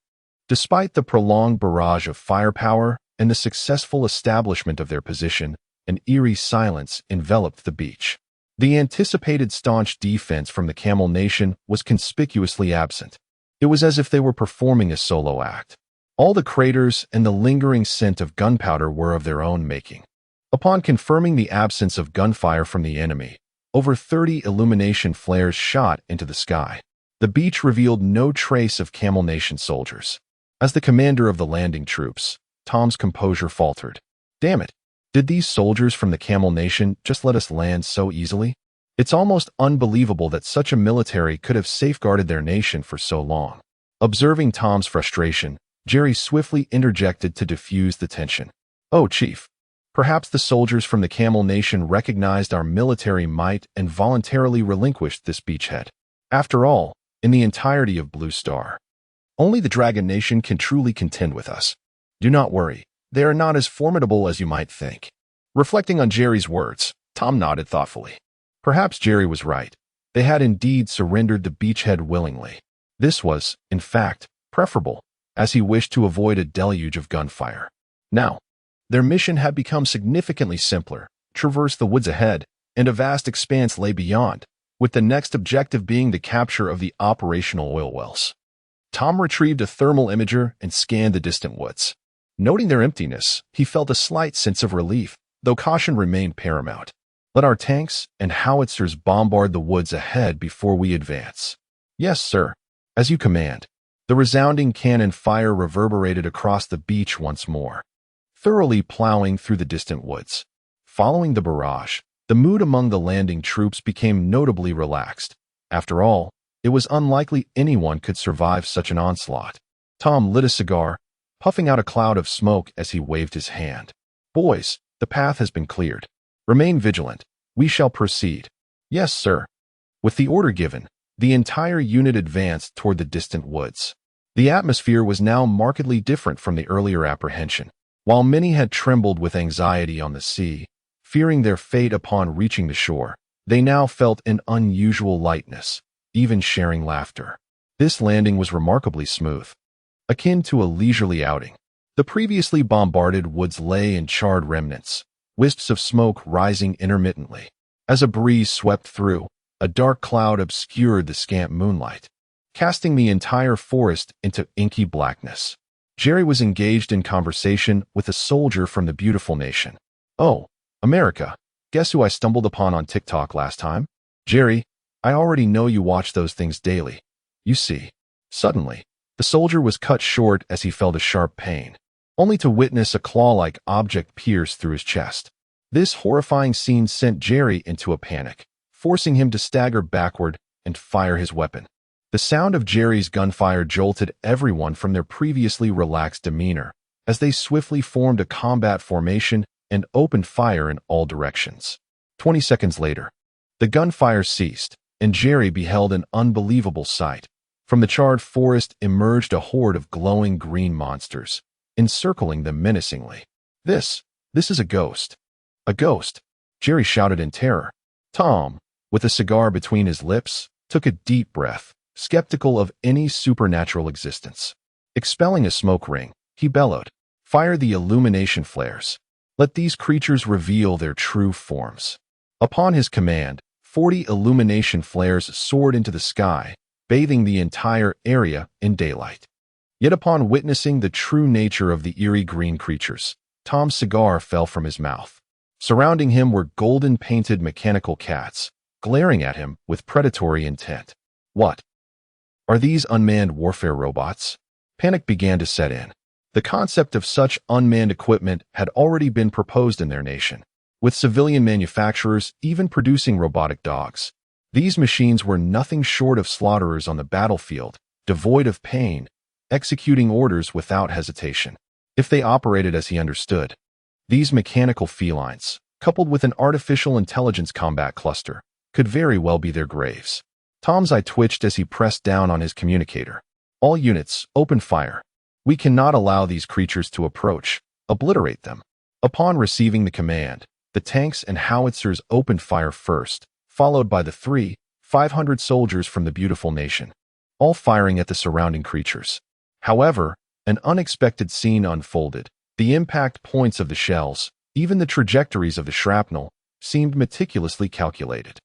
Despite the prolonged barrage of firepower and the successful establishment of their position, an eerie silence enveloped the beach. The anticipated staunch defense from the Camel Nation was conspicuously absent. It was as if they were performing a solo act. All the craters and the lingering scent of gunpowder were of their own making. Upon confirming the absence of gunfire from the enemy, over 30 illumination flares shot into the sky. The beach revealed no trace of Camel Nation soldiers. As the commander of the landing troops, Tom's composure faltered. Damn it, did these soldiers from the Camel Nation just let us land so easily? It's almost unbelievable that such a military could have safeguarded their nation for so long. Observing Tom's frustration, Jerry swiftly interjected to diffuse the tension. Oh, Chief, perhaps the soldiers from the Camel Nation recognized our military might and voluntarily relinquished this beachhead. After all, in the entirety of Blue Star, only the Dragon Nation can truly contend with us. Do not worry, they are not as formidable as you might think. Reflecting on Jerry's words, Tom nodded thoughtfully. Perhaps Jerry was right. They had indeed surrendered the beachhead willingly. This was, in fact, preferable, as he wished to avoid a deluge of gunfire. Now, their mission had become significantly simpler: traverse the woods ahead, and a vast expanse lay beyond, with the next objective being the capture of the operational oil wells. Tom retrieved a thermal imager and scanned the distant woods. Noting their emptiness, he felt a slight sense of relief, though caution remained paramount. Let our tanks and howitzers bombard the woods ahead before we advance. Yes, sir. As you command. The resounding cannon fire reverberated across the beach once more. thoroughly plowing through the distant woods. Following the barrage, the mood among the landing troops became notably relaxed. After all, it was unlikely anyone could survive such an onslaught. Tom lit a cigar, puffing out a cloud of smoke as he waved his hand. "Boys, the path has been cleared. Remain vigilant. We shall proceed." "Yes, sir." With the order given, the entire unit advanced toward the distant woods. The atmosphere was now markedly different from the earlier apprehension. While many had trembled with anxiety on the sea, fearing their fate upon reaching the shore, they now felt an unusual lightness, even sharing laughter. This landing was remarkably smooth, akin to a leisurely outing. The previously bombarded woods lay in charred remnants, wisps of smoke rising intermittently. As a breeze swept through, a dark cloud obscured the scant moonlight, casting the entire forest into inky blackness. Jerry was engaged in conversation with a soldier from the beautiful nation. "Oh, America, guess who I stumbled upon on TikTok last time?" "Jerry, I already know you watch those things daily. You see." Suddenly, the soldier was cut short as he felt a sharp pain, only to witness a claw-like object pierce through his chest. This horrifying scene sent Jerry into a panic, forcing him to stagger backward and fire his weapon. The sound of Jerry's gunfire jolted everyone from their previously relaxed demeanor as they swiftly formed a combat formation and opened fire in all directions. 20 seconds later, the gunfire ceased, and Jerry beheld an unbelievable sight. From the charred forest emerged a horde of glowing green monsters, encircling them menacingly. This is a ghost." "A ghost?" Jerry shouted in terror. Tom, with a cigar between his lips, took a deep breath, skeptical of any supernatural existence. Expelling a smoke ring, he bellowed, "Fire the illumination flares. Let these creatures reveal their true forms." Upon his command, 40 illumination flares soared into the sky, bathing the entire area in daylight. Yet upon witnessing the true nature of the eerie green creatures, Tom's cigar fell from his mouth. Surrounding him were golden-painted mechanical cats, glaring at him with predatory intent. What? Are these unmanned warfare robots? Panic began to set in. The concept of such unmanned equipment had already been proposed in their nation, with civilian manufacturers even producing robotic dogs. These machines were nothing short of slaughterers on the battlefield, devoid of pain, executing orders without hesitation. If they operated as he understood, these mechanical felines, coupled with an artificial intelligence combat cluster, could very well be their graves. Tom's eye twitched as he pressed down on his communicator. "All units, open fire. We cannot allow these creatures to approach. Obliterate them." Upon receiving the command, the tanks and howitzers opened fire first, followed by the 500 soldiers from the beautiful nation, all firing at the surrounding creatures. However, an unexpected scene unfolded. The impact points of the shells, even the trajectories of the shrapnel, seemed meticulously calculated.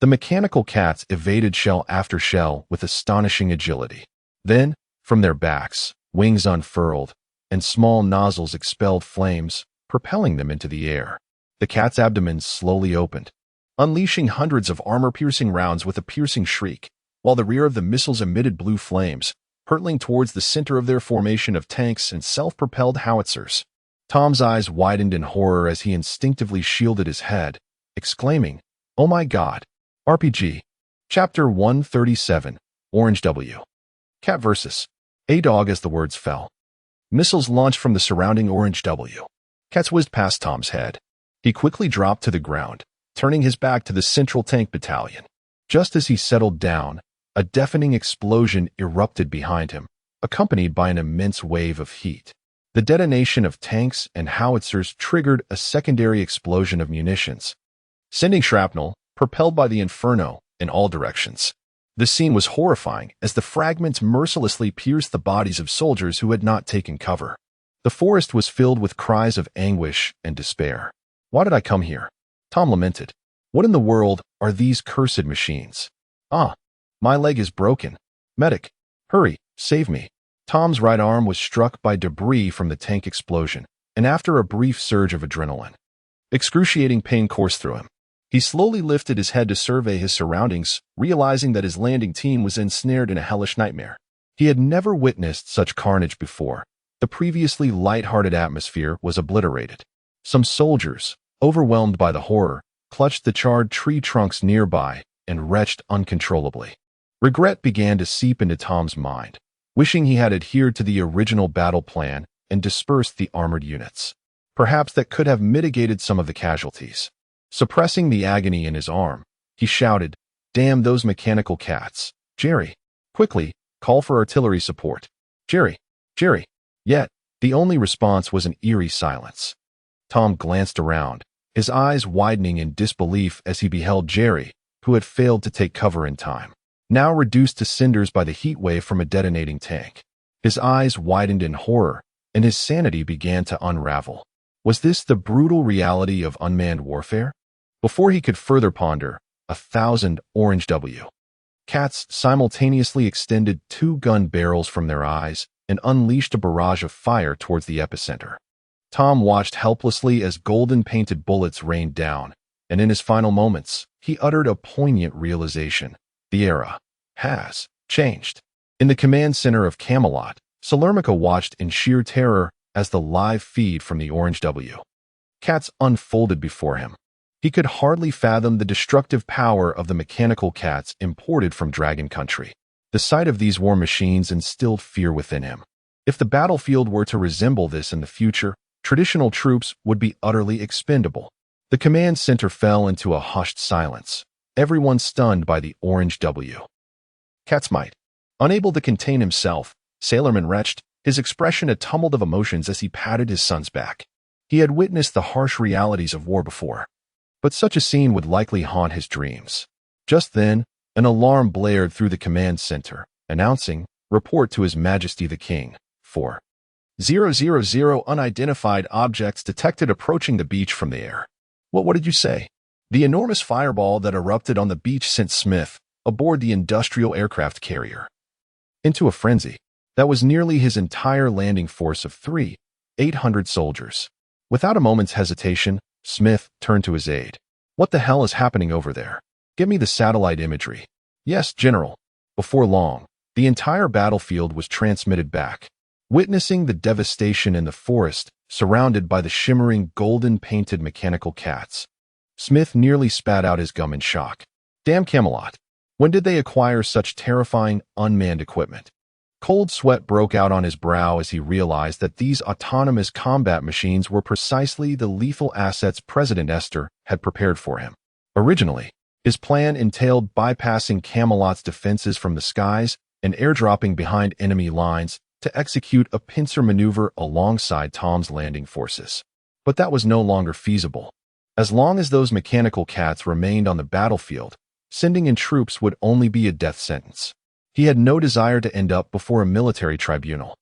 The mechanical cats evaded shell after shell with astonishing agility. Then, from their backs, wings unfurled, and small nozzles expelled flames, propelling them into the air. The cat's abdomens slowly opened, unleashing hundreds of armor-piercing rounds with a piercing shriek, while the rear of the missiles emitted blue flames, hurtling towards the center of their formation of tanks and self-propelled howitzers. Tom's eyes widened in horror as he instinctively shielded his head, exclaiming, "Oh my God!" RPG. Chapter 137, Orange W. Cat vs. A dog as the words fell. Missiles launched from the surrounding Orange W. Cats whizzed past Tom's head. He quickly dropped to the ground, turning his back to the central tank battalion. Just as he settled down, a deafening explosion erupted behind him, accompanied by an immense wave of heat. The detonation of tanks and howitzers triggered a secondary explosion of munitions, sending shrapnel, propelled by the inferno, in all directions. The scene was horrifying as the fragments mercilessly pierced the bodies of soldiers who had not taken cover. The forest was filled with cries of anguish and despair. "Why did I come here?" Tom lamented. "What in the world are these cursed machines? Ah, my leg is broken. Medic, hurry, save me." Tom's right arm was struck by debris from the tank explosion, and after a brief surge of adrenaline, excruciating pain coursed through him. He slowly lifted his head to survey his surroundings, realizing that his landing team was ensnared in a hellish nightmare. He had never witnessed such carnage before. The previously light-hearted atmosphere was obliterated. Some soldiers, overwhelmed by the horror, clutched the charred tree trunks nearby and retched uncontrollably. Regret began to seep into Tom's mind, wishing he had adhered to the original battle plan and dispersed the armored units. Perhaps that could have mitigated some of the casualties. Suppressing the agony in his arm, he shouted, "Damn those mechanical cats. Jerry, quickly, call for artillery support. Jerry, Jerry." Yet, the only response was an eerie silence. Tom glanced around, his eyes widening in disbelief as he beheld Jerry, who had failed to take cover in time, now reduced to cinders by the heat wave from a detonating tank. His eyes widened in horror, and his sanity began to unravel. Was this the brutal reality of unmanned warfare? Before he could further ponder, 1,000 orange W. Cats simultaneously extended 2 gun barrels from their eyes and unleashed a barrage of fire towards the epicenter. Tom watched helplessly as golden-painted bullets rained down, and in his final moments, he uttered a poignant realization. The era has changed. In the command center of Camelot, Salermica watched in sheer terror as the live feed from the Orange W. Cats unfolded before him. He could hardly fathom the destructive power of the mechanical cats imported from Dragon Country. The sight of these war machines instilled fear within him. If the battlefield were to resemble this in the future, traditional troops would be utterly expendable. The command center fell into a hushed silence, everyone stunned by the Orange W. Cat's might. Unable to contain himself, Sailorman retched, his expression a tumult of emotions as he patted his son's back. He had witnessed the harsh realities of war before, but such a scene would likely haunt his dreams. Just then, an alarm blared through the command center, announcing, "Report to His Majesty the King, 4,000 unidentified objects detected approaching the beach from the air." What did you say? The enormous fireball that erupted on the beach sent Smith, aboard the industrial aircraft carrier, into a frenzy. That was nearly his entire landing force of 3,800 soldiers. Without a moment's hesitation, Smith turned to his aide. "What the hell is happening over there? Give me the satellite imagery." "Yes, General." Before long, the entire battlefield was transmitted back. Witnessing the devastation in the forest, surrounded by the shimmering golden-painted mechanical cats, Smith nearly spat out his gum in shock. Damn Camelot. When did they acquire such terrifying, unmanned equipment? Cold sweat broke out on his brow as he realized that these autonomous combat machines were precisely the lethal assets President Esther had prepared for him. Originally, his plan entailed bypassing Camelot's defenses from the skies and airdropping behind enemy lines to execute a pincer maneuver alongside Tom's landing forces. But that was no longer feasible. As long as those mechanical cats remained on the battlefield, sending in troops would only be a death sentence. He had no desire to end up before a military tribunal.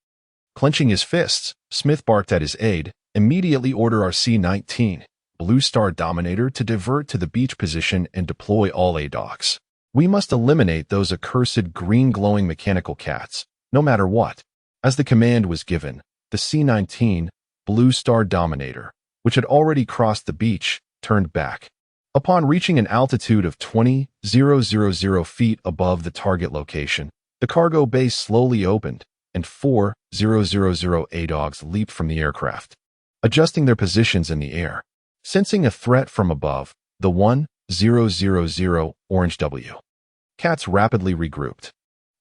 Clenching his fists, Smith barked at his aide, "Immediately order our C-19 Blue Star Dominator to divert to the beach position and deploy all ADOCs. We must eliminate those accursed green-glowing mechanical cats, no matter what." As the command was given, the C-19 Blue Star Dominator, which had already crossed the beach, turned back. Upon reaching an altitude of 20,000 feet above the target location, the cargo bay slowly opened, and 4,000 ADOGs leaped from the aircraft, adjusting their positions in the air. Sensing a threat from above, the 1,000 Orange W. Cats rapidly regrouped,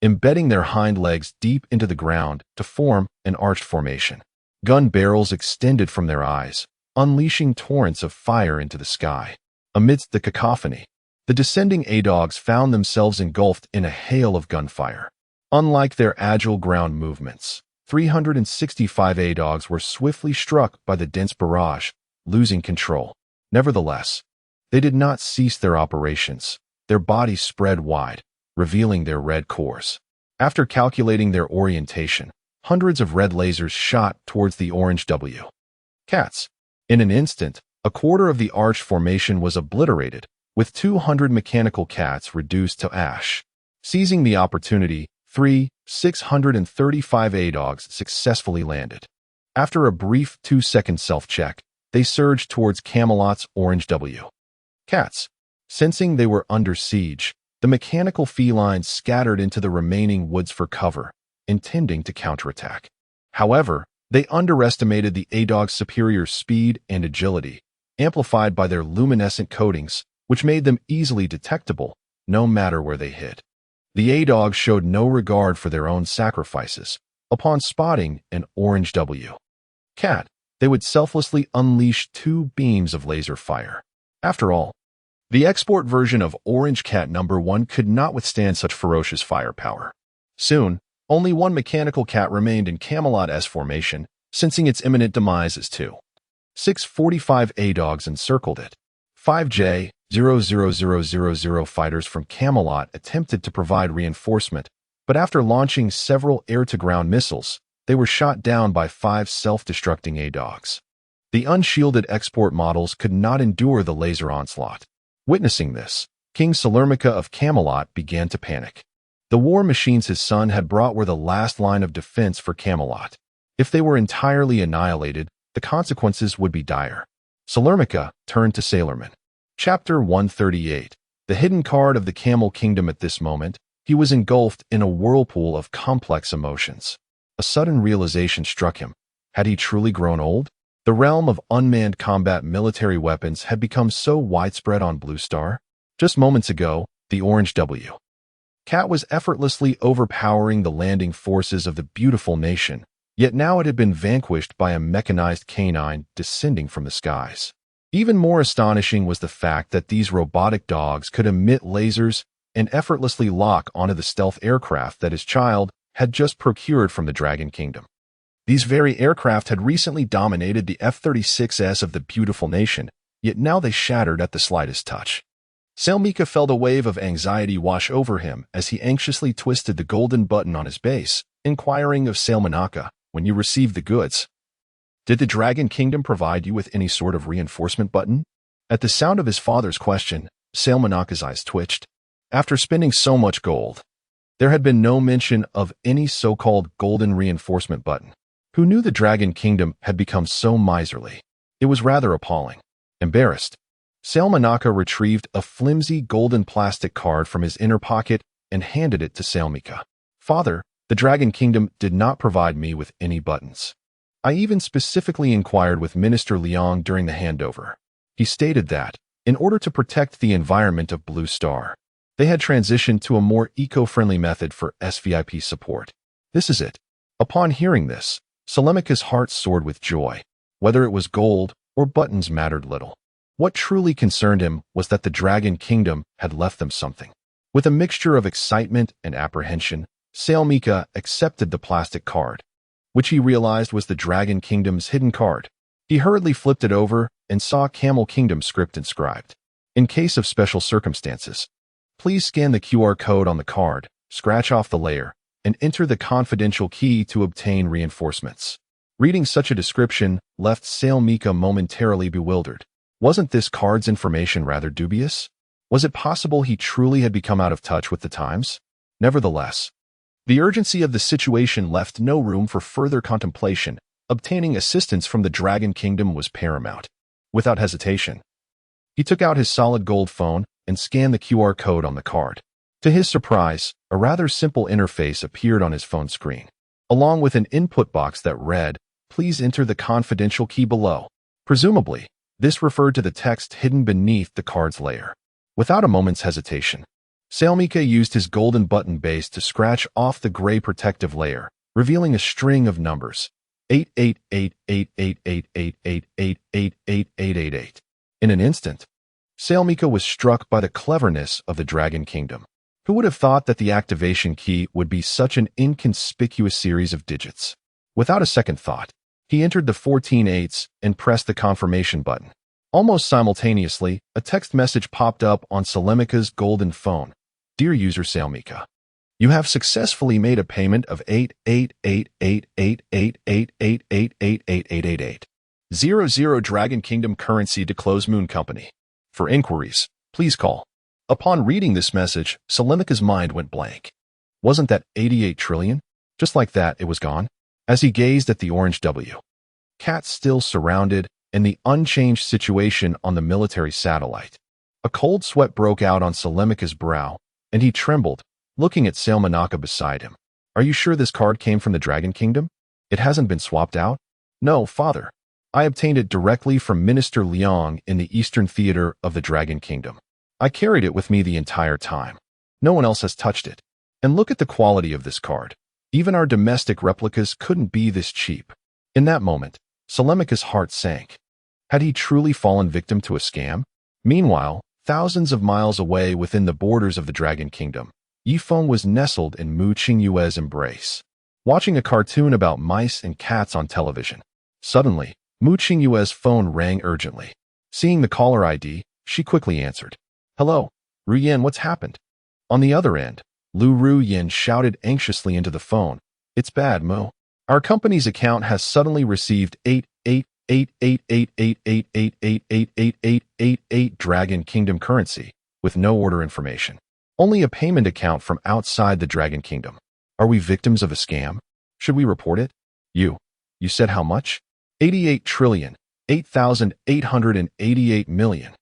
embedding their hind legs deep into the ground to form an arched formation. Gun barrels extended from their eyes, unleashing torrents of fire into the sky. Amidst the cacophony, the descending ADOGs found themselves engulfed in a hail of gunfire. Unlike their agile ground movements, 365 ADOGs were swiftly struck by the dense barrage, losing control. Nevertheless, they did not cease their operations. Their bodies spread wide, revealing their red cores. After calculating their orientation, hundreds of red lasers shot towards the Orange W. Cats. In an instant, a quarter of the arch formation was obliterated, with 200 mechanical cats reduced to ash. Seizing the opportunity, 635 ADOGs successfully landed. After a brief 2-second self-check, they surged towards Camelot's Orange W. Cats. Sensing they were under siege, the mechanical felines scattered into the remaining woods for cover, intending to counterattack. However, They underestimated the A-Dog's superior speed and agility, amplified by their luminescent coatings, which made them easily detectable, no matter where they hid. The A-Dogs showed no regard for their own sacrifices. Upon spotting an orange W cat, they would selflessly unleash 2 beams of laser fire. After all, the export version of Orange Cat Number 1 could not withstand such ferocious firepower. Soon, only one mechanical cat remained in Camelot S formation, sensing its imminent demise as 645 A-Dogs encircled it. 5J-00000 fighters from Camelot attempted to provide reinforcement, but after launching several air-to-ground missiles, they were shot down by 5 self-destructing A-Dogs. The unshielded export models could not endure the laser onslaught. Witnessing this, King Salermica of Camelot began to panic. The war machines his son had brought were the last line of defense for Camelot. If they were entirely annihilated, the consequences would be dire. Salermica turned to Sailorman. Chapter 138. The hidden card of the Camel Kingdom. At this moment, he was engulfed in a whirlpool of complex emotions. A sudden realization struck him. Had he truly grown old? The realm of unmanned combat military weapons had become so widespread on Blue Star. Just moments ago, the Orange W cat was effortlessly overpowering the landing forces of the beautiful nation, yet now it had been vanquished by a mechanized canine descending from the skies. Even more astonishing was the fact that these robotic dogs could emit lasers and effortlessly lock onto the stealth aircraft that his child had just procured from the Dragon Kingdom. These very aircraft had recently dominated the F-36S of the beautiful nation, yet now they shattered at the slightest touch. Sailmica felt a wave of anxiety wash over him as he anxiously twisted the golden button on his base, inquiring of Sailmanaka, "When you received the goods, did the Dragon Kingdom provide you with any sort of reinforcement button?" At the sound of his father's question, Sailmanaka's eyes twitched. After spending so much gold, there had been no mention of any so-called golden reinforcement button. Who knew the Dragon Kingdom had become so miserly? It was rather appalling. Embarrassed, Sailmanaka retrieved a flimsy golden plastic card from his inner pocket and handed it to Sailmica. "Father, the Dragon Kingdom did not provide me with any buttons. I even specifically inquired with Minister Liang during the handover. He stated that, in order to protect the environment of Blue Star, they had transitioned to a more eco-friendly method for SVIP support. This is it." Upon hearing this, Salemika's heart soared with joy. Whether it was gold or buttons mattered little. What truly concerned him was that the Dragon Kingdom had left them something. With a mixture of excitement and apprehension, Sailmica accepted the plastic card, which he realized was the Dragon Kingdom's hidden card. He hurriedly flipped it over and saw Camel Kingdom script inscribed. "In case of special circumstances, please scan the QR code on the card, scratch off the layer, and enter the confidential key to obtain reinforcements." Reading such a description left Sailmica momentarily bewildered. Wasn't this card's information rather dubious? Was it possible he truly had become out of touch with the times? Nevertheless, the urgency of the situation left no room for further contemplation. Obtaining assistance from the Dragon Kingdom was paramount. Without hesitation, he took out his solid gold phone and scanned the QR code on the card. To his surprise, a rather simple interface appeared on his phone screen, along with an input box that read, "Please enter the confidential key below." Presumably, this referred to the text hidden beneath the card's layer. Without a moment's hesitation, Sailmica used his golden button base to scratch off the gray protective layer, revealing a string of numbers: 8888888888888. In an instant, Sailmica was struck by the cleverness of the Dragon Kingdom. Who would have thought that the activation key would be such an inconspicuous series of digits? Without a second thought, he entered the 14 eighths and pressed the confirmation button. Almost simultaneously, a text message popped up on Salemika's golden phone. "Dear user Sailmica, you have successfully made a payment of 888888888888888 Dragon Kingdom currency to Close Moon Company. For inquiries, please call." Upon reading this message, Salemika's mind went blank. Wasn't that 88 trillion? Just like that, it was gone. As he gazed at the Orange W cat still surrounded and the unchanged situation on the military satellite, a cold sweat broke out on Salemika's brow, and he trembled, looking at Sailmanaka beside him. "Are you sure this card came from the Dragon Kingdom?" It hasn't been swapped out? No, father. I obtained it directly from Minister Liang in the Eastern Theater of the Dragon Kingdom. I carried it with me the entire time. No one else has touched it. And look at the quality of this card. Even our domestic replicas couldn't be this cheap. In that moment, Salemika's heart sank. Had he truly fallen victim to a scam? Meanwhile, thousands of miles away within the borders of the Dragon Kingdom, Feng was nestled in Mu Qingyue's embrace, watching a cartoon about mice and cats on television. Suddenly, Mu Qingyue's phone rang urgently. Seeing the caller ID, she quickly answered. Hello, Ruyan, what's happened? On the other end, Lu Ruyan shouted anxiously into the phone. It's bad, Mo. Our company's account has suddenly received 8 Dragon Kingdom currency, with no order information. Only a payment account from outside the Dragon Kingdom. Are we victims of a scam? Should we report it? You said how much? 88 trillion, 8,888 million.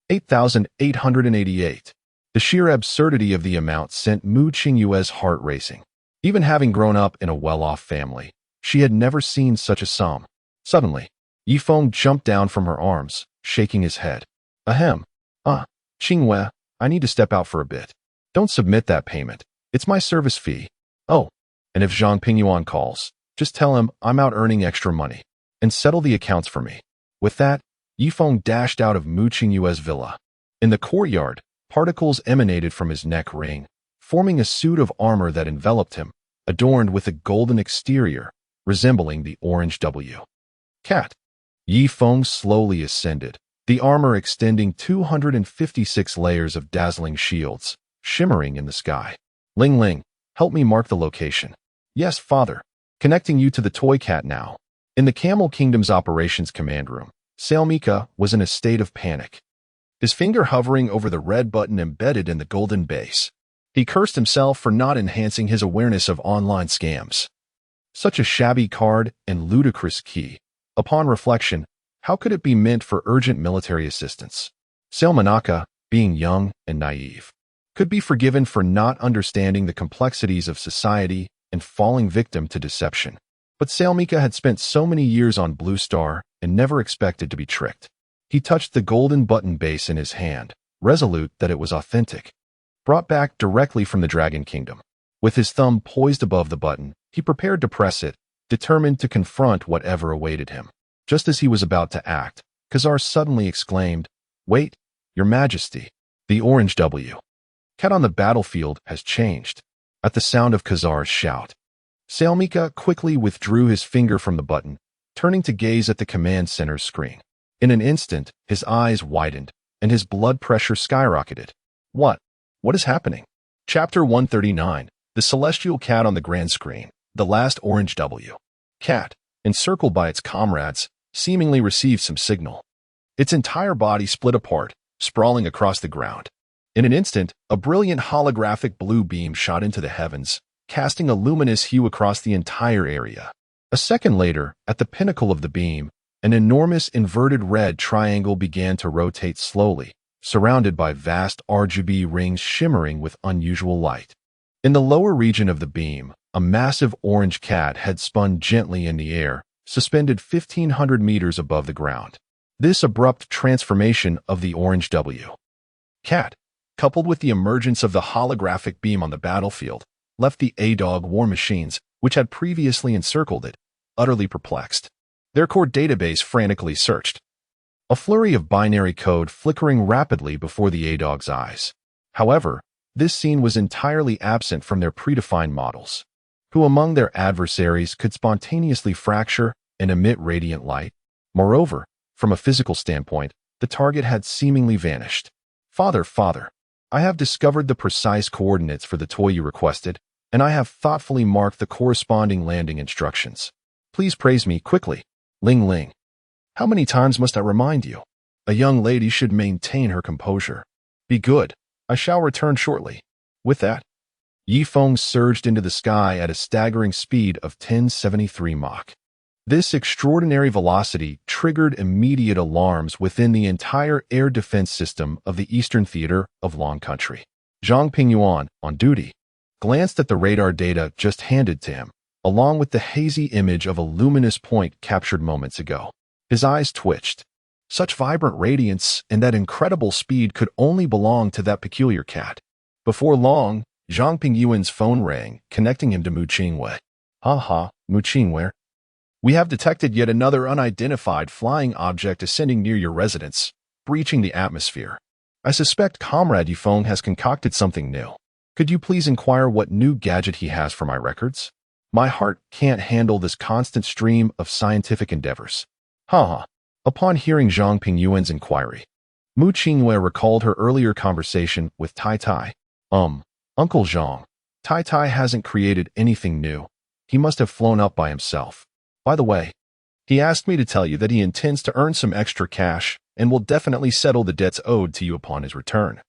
8,888. The sheer absurdity of the amount sent Mu Qingyue's heart racing. Even having grown up in a well-off family, she had never seen such a sum. Suddenly, Feng jumped down from her arms, shaking his head. Ahem. Qingyue, I need to step out for a bit. Don't submit that payment. It's my service fee. Oh, and if Zhang Pingyuan calls, just tell him I'm out earning extra money, and settle the accounts for me. With that, Feng dashed out of Mu Qingyue's villa. In the courtyard, particles emanated from his neck ring, forming a suit of armor that enveloped him, adorned with a golden exterior, resembling the orange W. Cat. Feng slowly ascended, the armor extending 256 layers of dazzling shields, shimmering in the sky. Ling Ling, help me mark the location. Yes, father. Connecting you to the toy cat now. In the Camel Kingdom's operations command room, Salemika was in a state of panic. His finger hovering over the red button embedded in the golden base. He cursed himself for not enhancing his awareness of online scams. Such a shabby card and ludicrous key. Upon reflection, how could it be meant for urgent military assistance? Salemika, being young and naive, could be forgiven for not understanding the complexities of society and falling victim to deception. But Salemika had spent so many years on Blue Star and never expected to be tricked. He touched the golden button base in his hand, resolute that it was authentic. Brought back directly from the Dragon Kingdom. With his thumb poised above the button, he prepared to press it, determined to confront whatever awaited him. Just as he was about to act, Khazar suddenly exclaimed, Wait, Your Majesty, the orange W. Cat on the battlefield has changed. At the sound of Khazar's shout, Salemika quickly withdrew his finger from the button, turning to gaze at the command center's screen. In an instant, his eyes widened, and his blood pressure skyrocketed. What is happening? Chapter 139, The Celestial Cat on the Grand Screen, the last orange W. Cat, encircled by its comrades, seemingly received some signal. Its entire body split apart, sprawling across the ground. In an instant, a brilliant holographic blue beam shot into the heavens, casting a luminous hue across the entire area. A second later, at the pinnacle of the beam, an enormous inverted red triangle began to rotate slowly, surrounded by vast RGB rings shimmering with unusual light. In the lower region of the beam, a massive orange cat had spun gently in the air, suspended 1,500 meters above the ground. This abrupt transformation of the orange W. Cat, coupled with the emergence of the holographic beam on the battlefield, left the A-Dog war machines, which had previously encircled it, utterly perplexed. Their core database frantically searched. A flurry of binary code flickering rapidly before the A-Dog's eyes. However, this scene was entirely absent from their predefined models. Who among their adversaries could spontaneously fracture and emit radiant light? Moreover, from a physical standpoint, the target had seemingly vanished. Father, I have discovered the precise coordinates for the toy you requested, and I have thoughtfully marked the corresponding landing instructions. Please praise me quickly. Ling Ling. How many times must I remind you? A young lady should maintain her composure. Be good. I shall return shortly. With that, Feng surged into the sky at a staggering speed of 1073 Mach. This extraordinary velocity triggered immediate alarms within the entire air defense system of the Eastern Theater of Long Country. Zhang Pingyuan, on duty, glanced at the radar data just handed to him, along with the hazy image of a luminous point captured moments ago. His eyes twitched. Such vibrant radiance and that incredible speed could only belong to that peculiar cat. Before long, Zhang Pingyuan's phone rang, connecting him to Mu Qingwei. Mu Qingwei. We have detected yet another unidentified flying object ascending near your residence, breaching the atmosphere. I suspect Comrade Yifeng has concocted something new. Could you please inquire what new gadget he has for my records? My heart can't handle this constant stream of scientific endeavors. Upon hearing Zhang Pingyuan's inquiry, Mu Qingwei recalled her earlier conversation with Tai Tai. Uncle Zhang, Tai Tai hasn't created anything new. He must have flown up by himself. By the way, he asked me to tell you that he intends to earn some extra cash and will definitely settle the debts owed to you upon his return.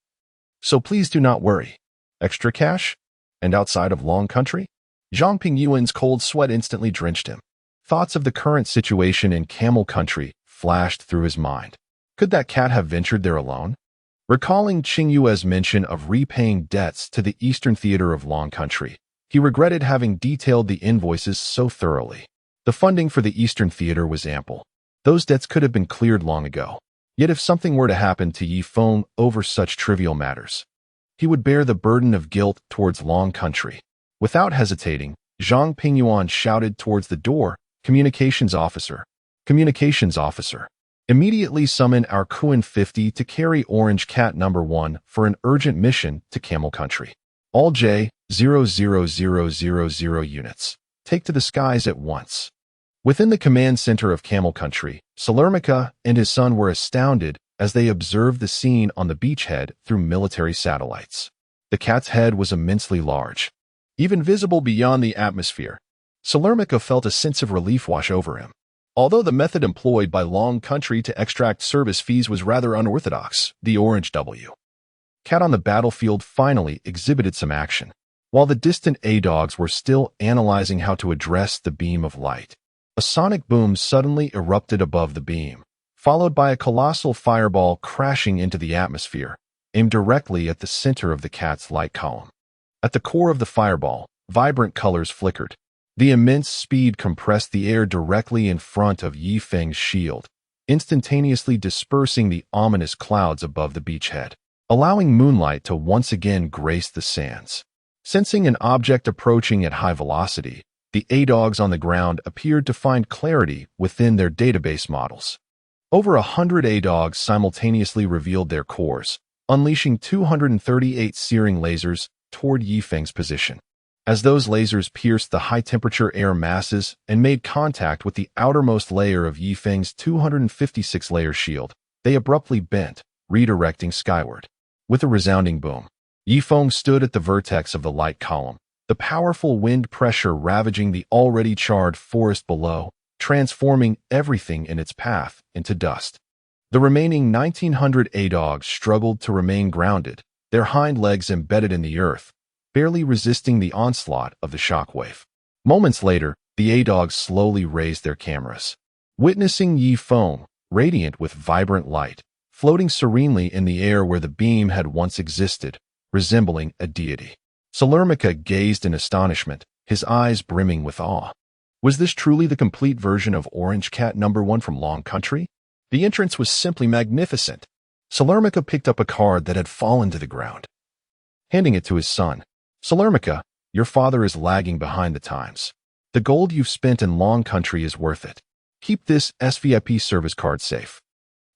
So please do not worry. Extra cash? And outside of Long Country? Zhang Pingyuan's cold sweat instantly drenched him. Thoughts of the current situation in Camel Country flashed through his mind. Could that cat have ventured there alone? Recalling Qingyue's mention of repaying debts to the Eastern Theater of Long Country, he regretted having detailed the invoices so thoroughly. The funding for the Eastern Theater was ample. Those debts could have been cleared long ago. Yet if something were to happen to Yifeng over such trivial matters, he would bear the burden of guilt towards Long Country. Without hesitating, Zhang Pingyuan shouted towards the door, Communications Officer. Communications Officer. Immediately summon our Kuan 50 to carry Orange Cat number 1 for an urgent mission to Camel Country. All J00000 units. Take to the skies at once. Within the command center of Camel Country, Salermica and his son were astounded as they observed the scene on the beachhead through military satellites. The cat's head was immensely large, even visible beyond the atmosphere. Salermica felt a sense of relief wash over him. Although the method employed by Long Country to extract service fees was rather unorthodox, the Orange W Cat on the battlefield finally exhibited some action. While the distant A-dogs were still analyzing how to address the beam of light, a sonic boom suddenly erupted above the beam, followed by a colossal fireball crashing into the atmosphere, aimed directly at the center of the cat's light column. At the core of the fireball, vibrant colors flickered. The immense speed compressed the air directly in front of Yifeng's shield, instantaneously dispersing the ominous clouds above the beachhead, allowing moonlight to once again grace the sands. Sensing an object approaching at high velocity, the A-dogs on the ground appeared to find clarity within their database models. Over 100 A-dogs simultaneously revealed their cores, unleashing 238 searing lasers toward Yifeng's position. As those lasers pierced the high-temperature air masses and made contact with the outermost layer of Yifeng's 256-layer shield, they abruptly bent, redirecting skyward. With a resounding boom, Yifeng stood at the vertex of the light column, the powerful wind pressure ravaging the already charred forest below, transforming everything in its path into dust. The remaining 1,900 A-dogs struggled to remain grounded, their hind legs embedded in the earth, barely resisting the onslaught of the shockwave. Moments later, the A-dogs slowly raised their cameras, witnessing Yifeng, radiant with vibrant light, floating serenely in the air where the beam had once existed, resembling a deity. Salermica gazed in astonishment, his eyes brimming with awe. Was this truly the complete version of Orange Cat number 1 from Long Country? The entrance was simply magnificent. Salermica picked up a card that had fallen to the ground. Handing it to his son, Salermica, your father is lagging behind the times. The gold you've spent in Long Country is worth it. Keep this SVIP service card safe.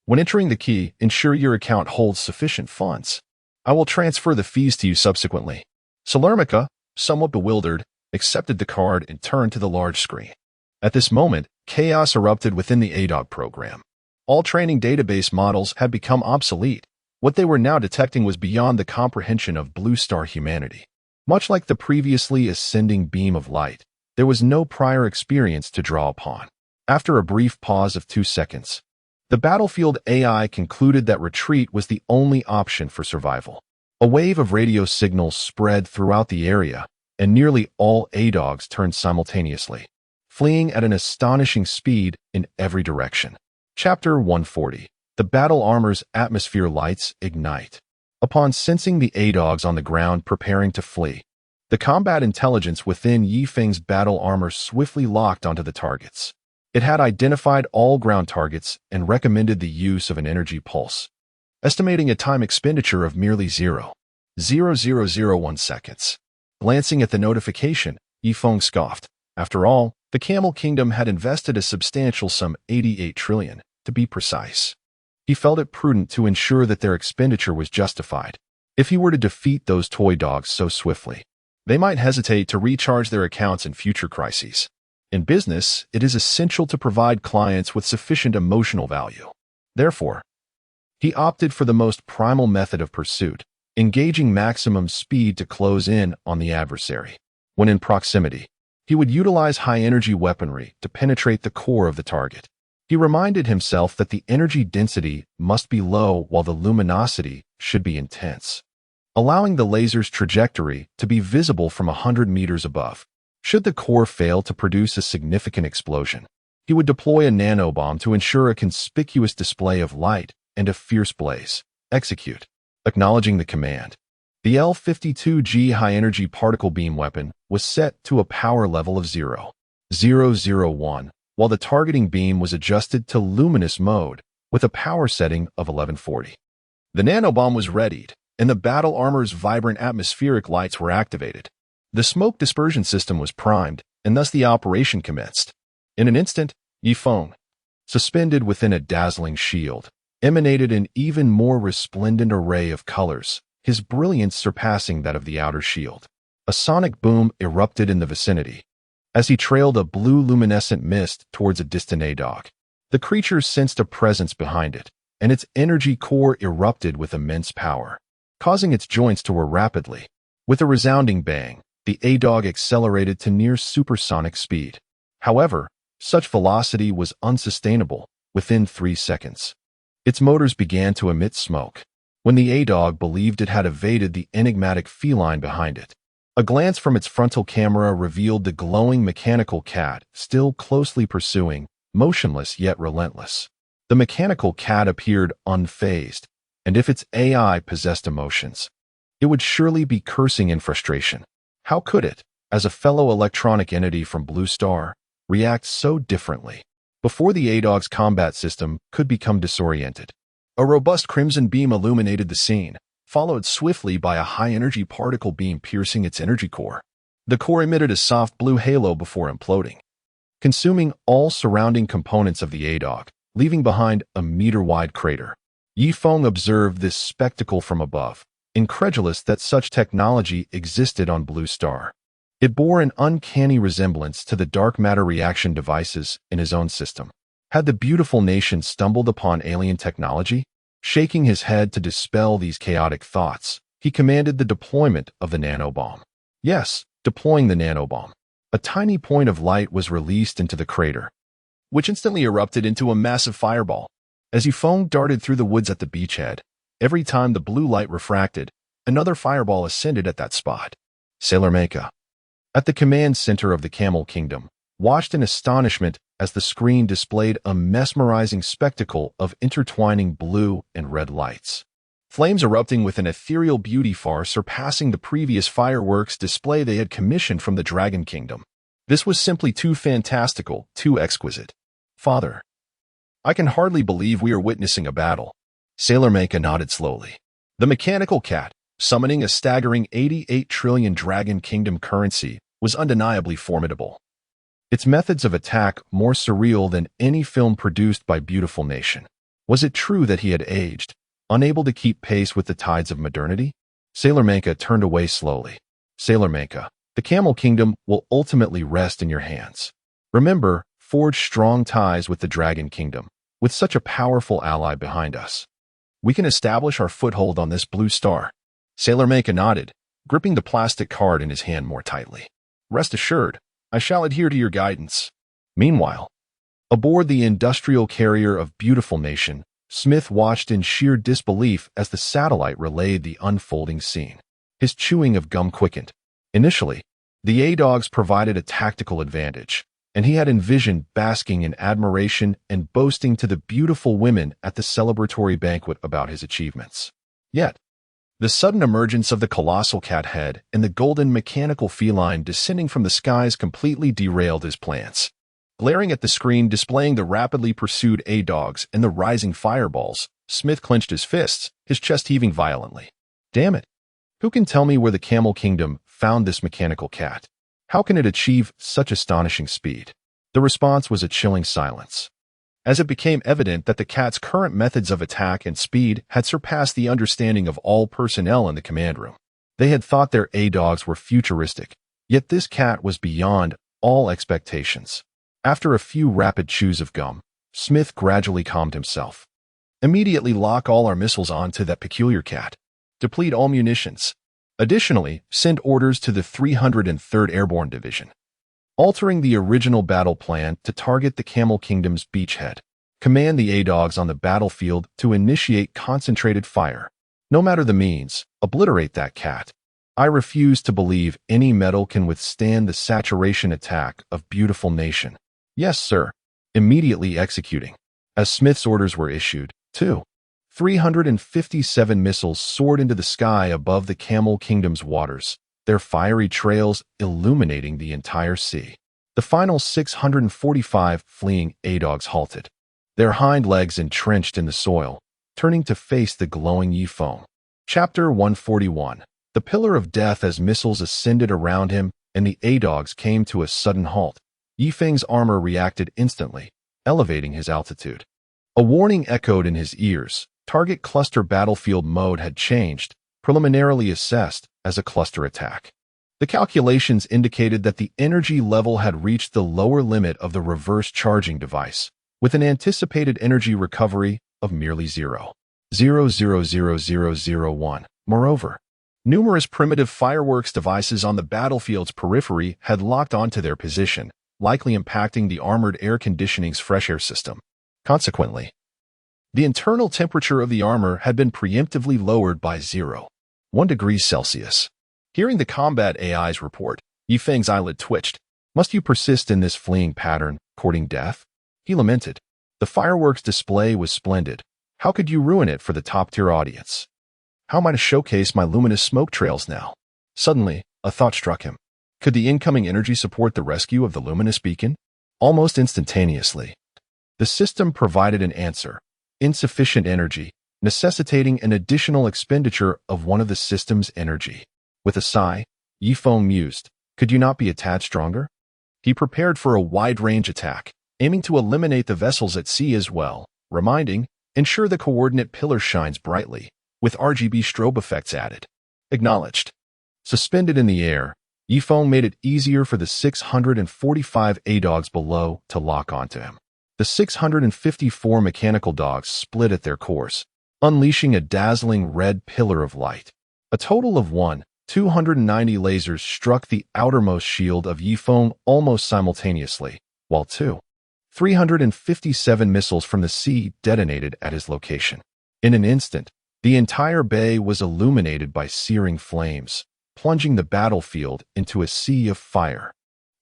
When entering the key, ensure your account holds sufficient funds. I will transfer the fees to you subsequently. Salermica, somewhat bewildered, accepted the card and turned to the large screen. At this moment, chaos erupted within the A-dog program. All training database models had become obsolete. What they were now detecting was beyond the comprehension of Blue Star humanity. Much like the previously ascending beam of light, there was no prior experience to draw upon. After a brief pause of 2 seconds, the battlefield AI concluded that retreat was the only option for survival. A wave of radio signals spread throughout the area, and nearly all A-dogs turned simultaneously, fleeing at an astonishing speed in every direction. Chapter 140. The battle armor's atmosphere lights ignite. Upon sensing the A-dogs on the ground preparing to flee, The combat intelligence within Yi Feng's battle armor swiftly locked onto the targets. It had identified all ground targets and recommended the use of an energy pulse, estimating a time expenditure of merely 0.0001 seconds. Glancing at the notification, Yi Feng scoffed. After all, the Camel Kingdom had invested a substantial sum, 88 trillion, to be precise. He felt it prudent to ensure that their expenditure was justified. If he were to defeat those toy dogs so swiftly, they might hesitate to recharge their accounts in future crises. In business, it is essential to provide clients with sufficient emotional value. Therefore, he opted for the most primal method of pursuit, engaging maximum speed to close in on the adversary. When in proximity, he would utilize high-energy weaponry to penetrate the core of the target. He reminded himself that the energy density must be low while the luminosity should be intense, allowing the laser's trajectory to be visible from 100 meters above. Should the core fail to produce a significant explosion, he would deploy a nanobomb to ensure a conspicuous display of light and a fierce blaze. Execute. Acknowledging the command, the L-52G high-energy particle beam weapon was set to a power level of 0.001, while the targeting beam was adjusted to luminous mode with a power setting of 1140. The nanobomb was readied, and the battle armor's vibrant atmospheric lights were activated. The smoke dispersion system was primed, and thus the operation commenced. In an instant, Yi Feng, suspended within a dazzling shield, emanated an even more resplendent array of colors, his brilliance surpassing that of the outer shield. A sonic boom erupted in the vicinity as he trailed a blue luminescent mist towards a distant A-dog. The creature sensed a presence behind it, and its energy core erupted with immense power, causing its joints to whir rapidly. With a resounding bang, the A-dog accelerated to near supersonic speed. However, such velocity was unsustainable. Within 3 seconds, its motors began to emit smoke. When the A-dog believed it had evaded the enigmatic feline behind it, a glance from its frontal camera revealed the glowing mechanical cat still closely pursuing, motionless yet relentless. The mechanical cat appeared unfazed, and if its AI possessed emotions, it would surely be cursing in frustration. How could it, as a fellow electronic entity from Blue Star, react so differently? Before the A-dog's combat system could become disoriented, a robust crimson beam illuminated the scene, followed swiftly by a high-energy particle beam piercing its energy core. The core emitted a soft blue halo before imploding, consuming all surrounding components of the A-dog, leaving behind a meter-wide crater. Yi Feng observed this spectacle from above, incredulous that such technology existed on Blue Star. It bore an uncanny resemblance to the dark matter reaction devices in his own system. Had the beautiful nation stumbled upon alien technology? Shaking his head to dispel these chaotic thoughts, he commanded the deployment of the nanobomb. Yes, deploying the nanobomb. A tiny point of light was released into the crater, which instantly erupted into a massive fireball. As Feng darted through the woods at the beachhead, every time the blue light refracted, another fireball ascended at that spot. Sailor Mecha, at the command center of the Camel Kingdom, watched in astonishment as the screen displayed a mesmerizing spectacle of intertwining blue and red lights. Flames erupting with an ethereal beauty far surpassing the previous fireworks display they had commissioned from the Dragon Kingdom. This was simply too fantastical, too exquisite. Father, I can hardly believe we are witnessing a battle. Sailor Mecha nodded slowly. The mechanical cat, summoning a staggering 88 trillion Dragon Kingdom currency, was undeniably formidable. Its methods of attack more surreal than any film produced by Beautiful Nation. Was it true that he had aged, unable to keep pace with the tides of modernity? Sailor Mecha turned away slowly. Sailor Mecha, the Camel Kingdom will ultimately rest in your hands. Remember, forge strong ties with the Dragon Kingdom. With such a powerful ally behind us, we can establish our foothold on this Blue Star. Sailor Mecha nodded, gripping the plastic card in his hand more tightly. Rest assured, I shall adhere to your guidance. Meanwhile, aboard the industrial carrier of Beautiful Nation, Smith watched in sheer disbelief as the satellite relayed the unfolding scene. His chewing of gum quickened. Initially, the A-dogs provided a tactical advantage, and he had envisioned basking in admiration and boasting to the beautiful women at the celebratory banquet about his achievements. Yet, The sudden emergence of the colossal cat head and the golden mechanical feline descending from the skies completely derailed his plans. Glaring at the screen displaying the rapidly pursued A-dogs and the rising fireballs, Smith clenched his fists, his chest heaving violently. Damn it! Who can tell me where the Camel Kingdom found this mechanical cat? How can it achieve such astonishing speed? The response was a chilling silence, as it became evident that the cat's current methods of attack and speed had surpassed the understanding of all personnel in the command room. They had thought their A-dogs were futuristic, yet this cat was beyond all expectations. After a few rapid chews of gum, Smith gradually calmed himself. Immediately lock all our missiles onto that peculiar cat. Deplete all munitions. Additionally, send orders to the 303rd Airborne Division, altering the original battle plan to target the Camel Kingdom's beachhead. Command the A-dogs on the battlefield to initiate concentrated fire. No matter the means, obliterate that cat. I refuse to believe any metal can withstand the saturation attack of beautiful nation. Yes, sir. Immediately executing. As Smith's orders were issued, 357 missiles soared into the sky above the Camel Kingdom's waters, their fiery trails illuminating the entire sea. The final 645 fleeing A-dogs halted, their hind legs entrenched in the soil, turning to face the glowing Feng. Chapter 141. The Pillar of Death. As missiles ascended around him and the A-dogs came to a sudden halt, Feng's armor reacted instantly, elevating his altitude. A warning echoed in his ears. Target cluster battlefield mode had changed, preliminarily assessed as a cluster attack. The calculations indicated that the energy level had reached the lower limit of the reverse charging device, with an anticipated energy recovery of merely 0.000001. Moreover, numerous primitive fireworks devices on the battlefield's periphery had locked onto their position, likely impacting the armored air conditioning's fresh air system. Consequently, the internal temperature of the armor had been preemptively lowered by 0.1 degrees Celsius. Hearing the combat AI's report, Feng's eyelid twitched. Must you persist in this fleeing pattern, courting death? He lamented. The fireworks display was splendid. How could you ruin it for the top-tier audience? How am I to showcase my luminous smoke trails now? Suddenly, a thought struck him. Could the incoming energy support the rescue of the luminous beacon? Almost instantaneously, the system provided an answer. Insufficient energy, necessitating an additional expenditure of one of the system's energy. With a sigh, Feng mused, could you not be a tad stronger? He prepared for a wide-range attack, aiming to eliminate the vessels at sea as well, reminding, ensure the coordinate pillar shines brightly, with RGB strobe effects added. Acknowledged. Suspended in the air, Feng made it easier for the 645 A-dogs below to lock onto him. The 654 mechanical dogs split at their course, unleashing a dazzling red pillar of light. A total of 290 lasers struck the outermost shield of Feng almost simultaneously, while 357 missiles from the sea detonated at his location. In an instant, the entire bay was illuminated by searing flames, plunging the battlefield into a sea of fire.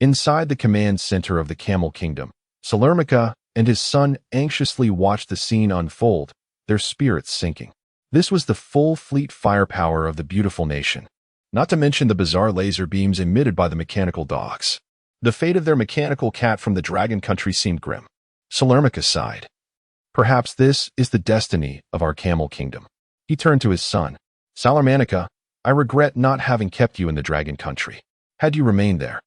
Inside the command center of the Camel Kingdom, Salermica and his son anxiously watched the scene unfold, their spirits sinking. This was the full fleet firepower of the beautiful nation, not to mention the bizarre laser beams emitted by the mechanical dogs. The fate of their mechanical cat from the Dragon Country seemed grim. Salermica sighed. Perhaps this is the destiny of our Camel Kingdom. He turned to his son. Salermanica, I regret not having kept you in the Dragon Country. Had you remained there,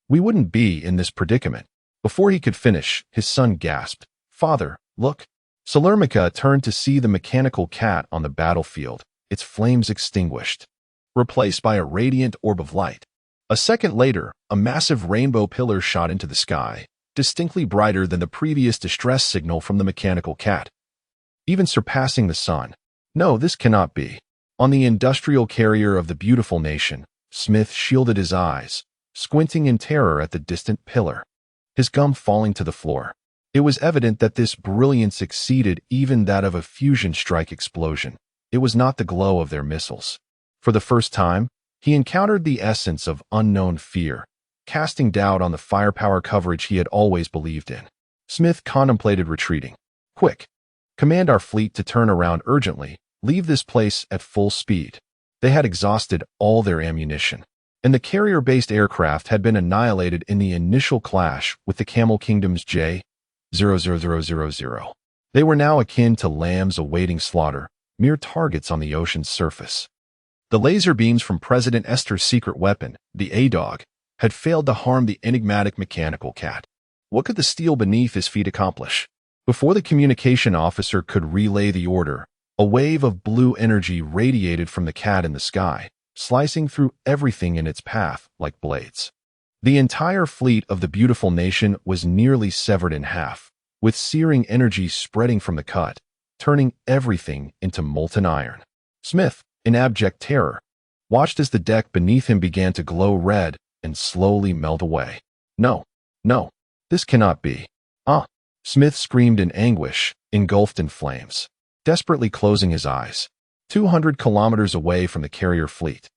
we wouldn't be in this predicament. Before he could finish, his son gasped, Father, look. Salermica turned to see the mechanical cat on the battlefield, its flames extinguished, replaced by a radiant orb of light. A second later, a massive rainbow pillar shot into the sky, distinctly brighter than the previous distress signal from the mechanical cat, even surpassing the sun. No, this cannot be. On the industrial carrier of the beautiful nation, Smith shielded his eyes, squinting in terror at the distant pillar, his gum falling to the floor. It was evident that this brilliance exceeded even that of a fusion strike explosion. It was not the glow of their missiles. For the first time, he encountered the essence of unknown fear, casting doubt on the firepower coverage he had always believed in. Smith contemplated retreating. Quick! Command our fleet to turn around urgently. Leave this place at full speed. They had exhausted all their ammunition, and the carrier-based aircraft had been annihilated in the initial clash with the Camel Kingdom's J-00000. They were now akin to lambs awaiting slaughter, mere targets on the ocean's surface. The laser beams from President Esther's secret weapon, the A-Dog, had failed to harm the enigmatic mechanical cat. What could the steel beneath his feet accomplish? Before the communication officer could relay the order, a wave of blue energy radiated from the cat in the sky, slicing through everything in its path like blades. The entire fleet of the beautiful nation was nearly severed in half, with searing energy spreading from the cut, turning everything into molten iron. Smith, in abject terror, watched as the deck beneath him began to glow red and slowly melt away. No, this cannot be. Smith screamed in anguish, engulfed in flames, desperately closing his eyes. 200 kilometers away from the carrier fleet,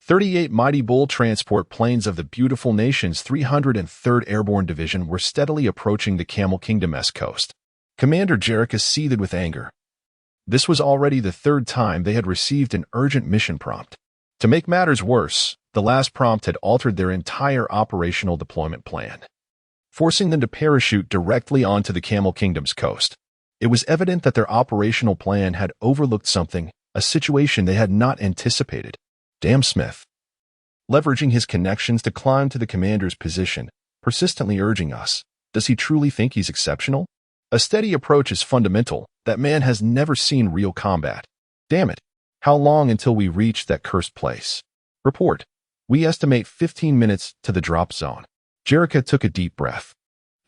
38 mighty bull transport planes of the beautiful nation's 303rd Airborne Division were steadily approaching the Camel Kingdom's coast. Commander Jericho seethed with anger. This was already the third time they had received an urgent mission prompt. To make matters worse, the last prompt had altered their entire operational deployment plan, forcing them to parachute directly onto the Camel Kingdom's coast. It was evident that their operational plan had overlooked something, a situation they had not anticipated. Damn Smith. Leveraging his connections to climb to the commander's position, persistently urging us. Does he truly think he's exceptional? A steady approach is fundamental. That man has never seen real combat. Damn it. How long until we reach that cursed place? Report. We estimate 15 minutes to the drop zone. Jericho took a deep breath.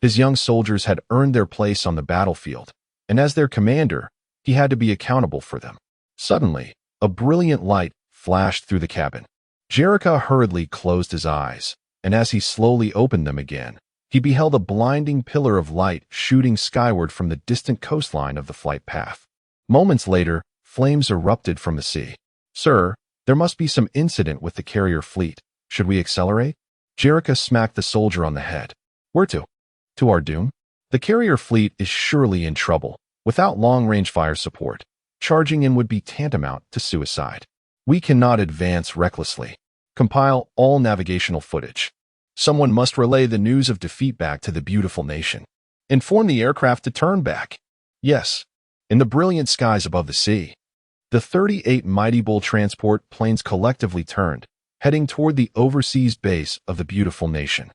His young soldiers had earned their place on the battlefield, and as their commander, he had to be accountable for them. Suddenly, a brilliant light flashed through the cabin. Jericho hurriedly closed his eyes, and as he slowly opened them again, he beheld a blinding pillar of light shooting skyward from the distant coastline of the flight path. Moments later, flames erupted from the sea. Sir, there must be some incident with the carrier fleet. Should we accelerate? Jericho smacked the soldier on the head. Where to? To our doom? The carrier fleet is surely in trouble. Without long-range fire support, charging in would be tantamount to suicide. We cannot advance recklessly. Compile all navigational footage. Someone must relay the news of defeat back to the beautiful nation. Inform the aircraft to turn back. Yes, in the brilliant skies above the sea. The 38 mighty bull transport planes collectively turned, heading toward the overseas base of the beautiful nation.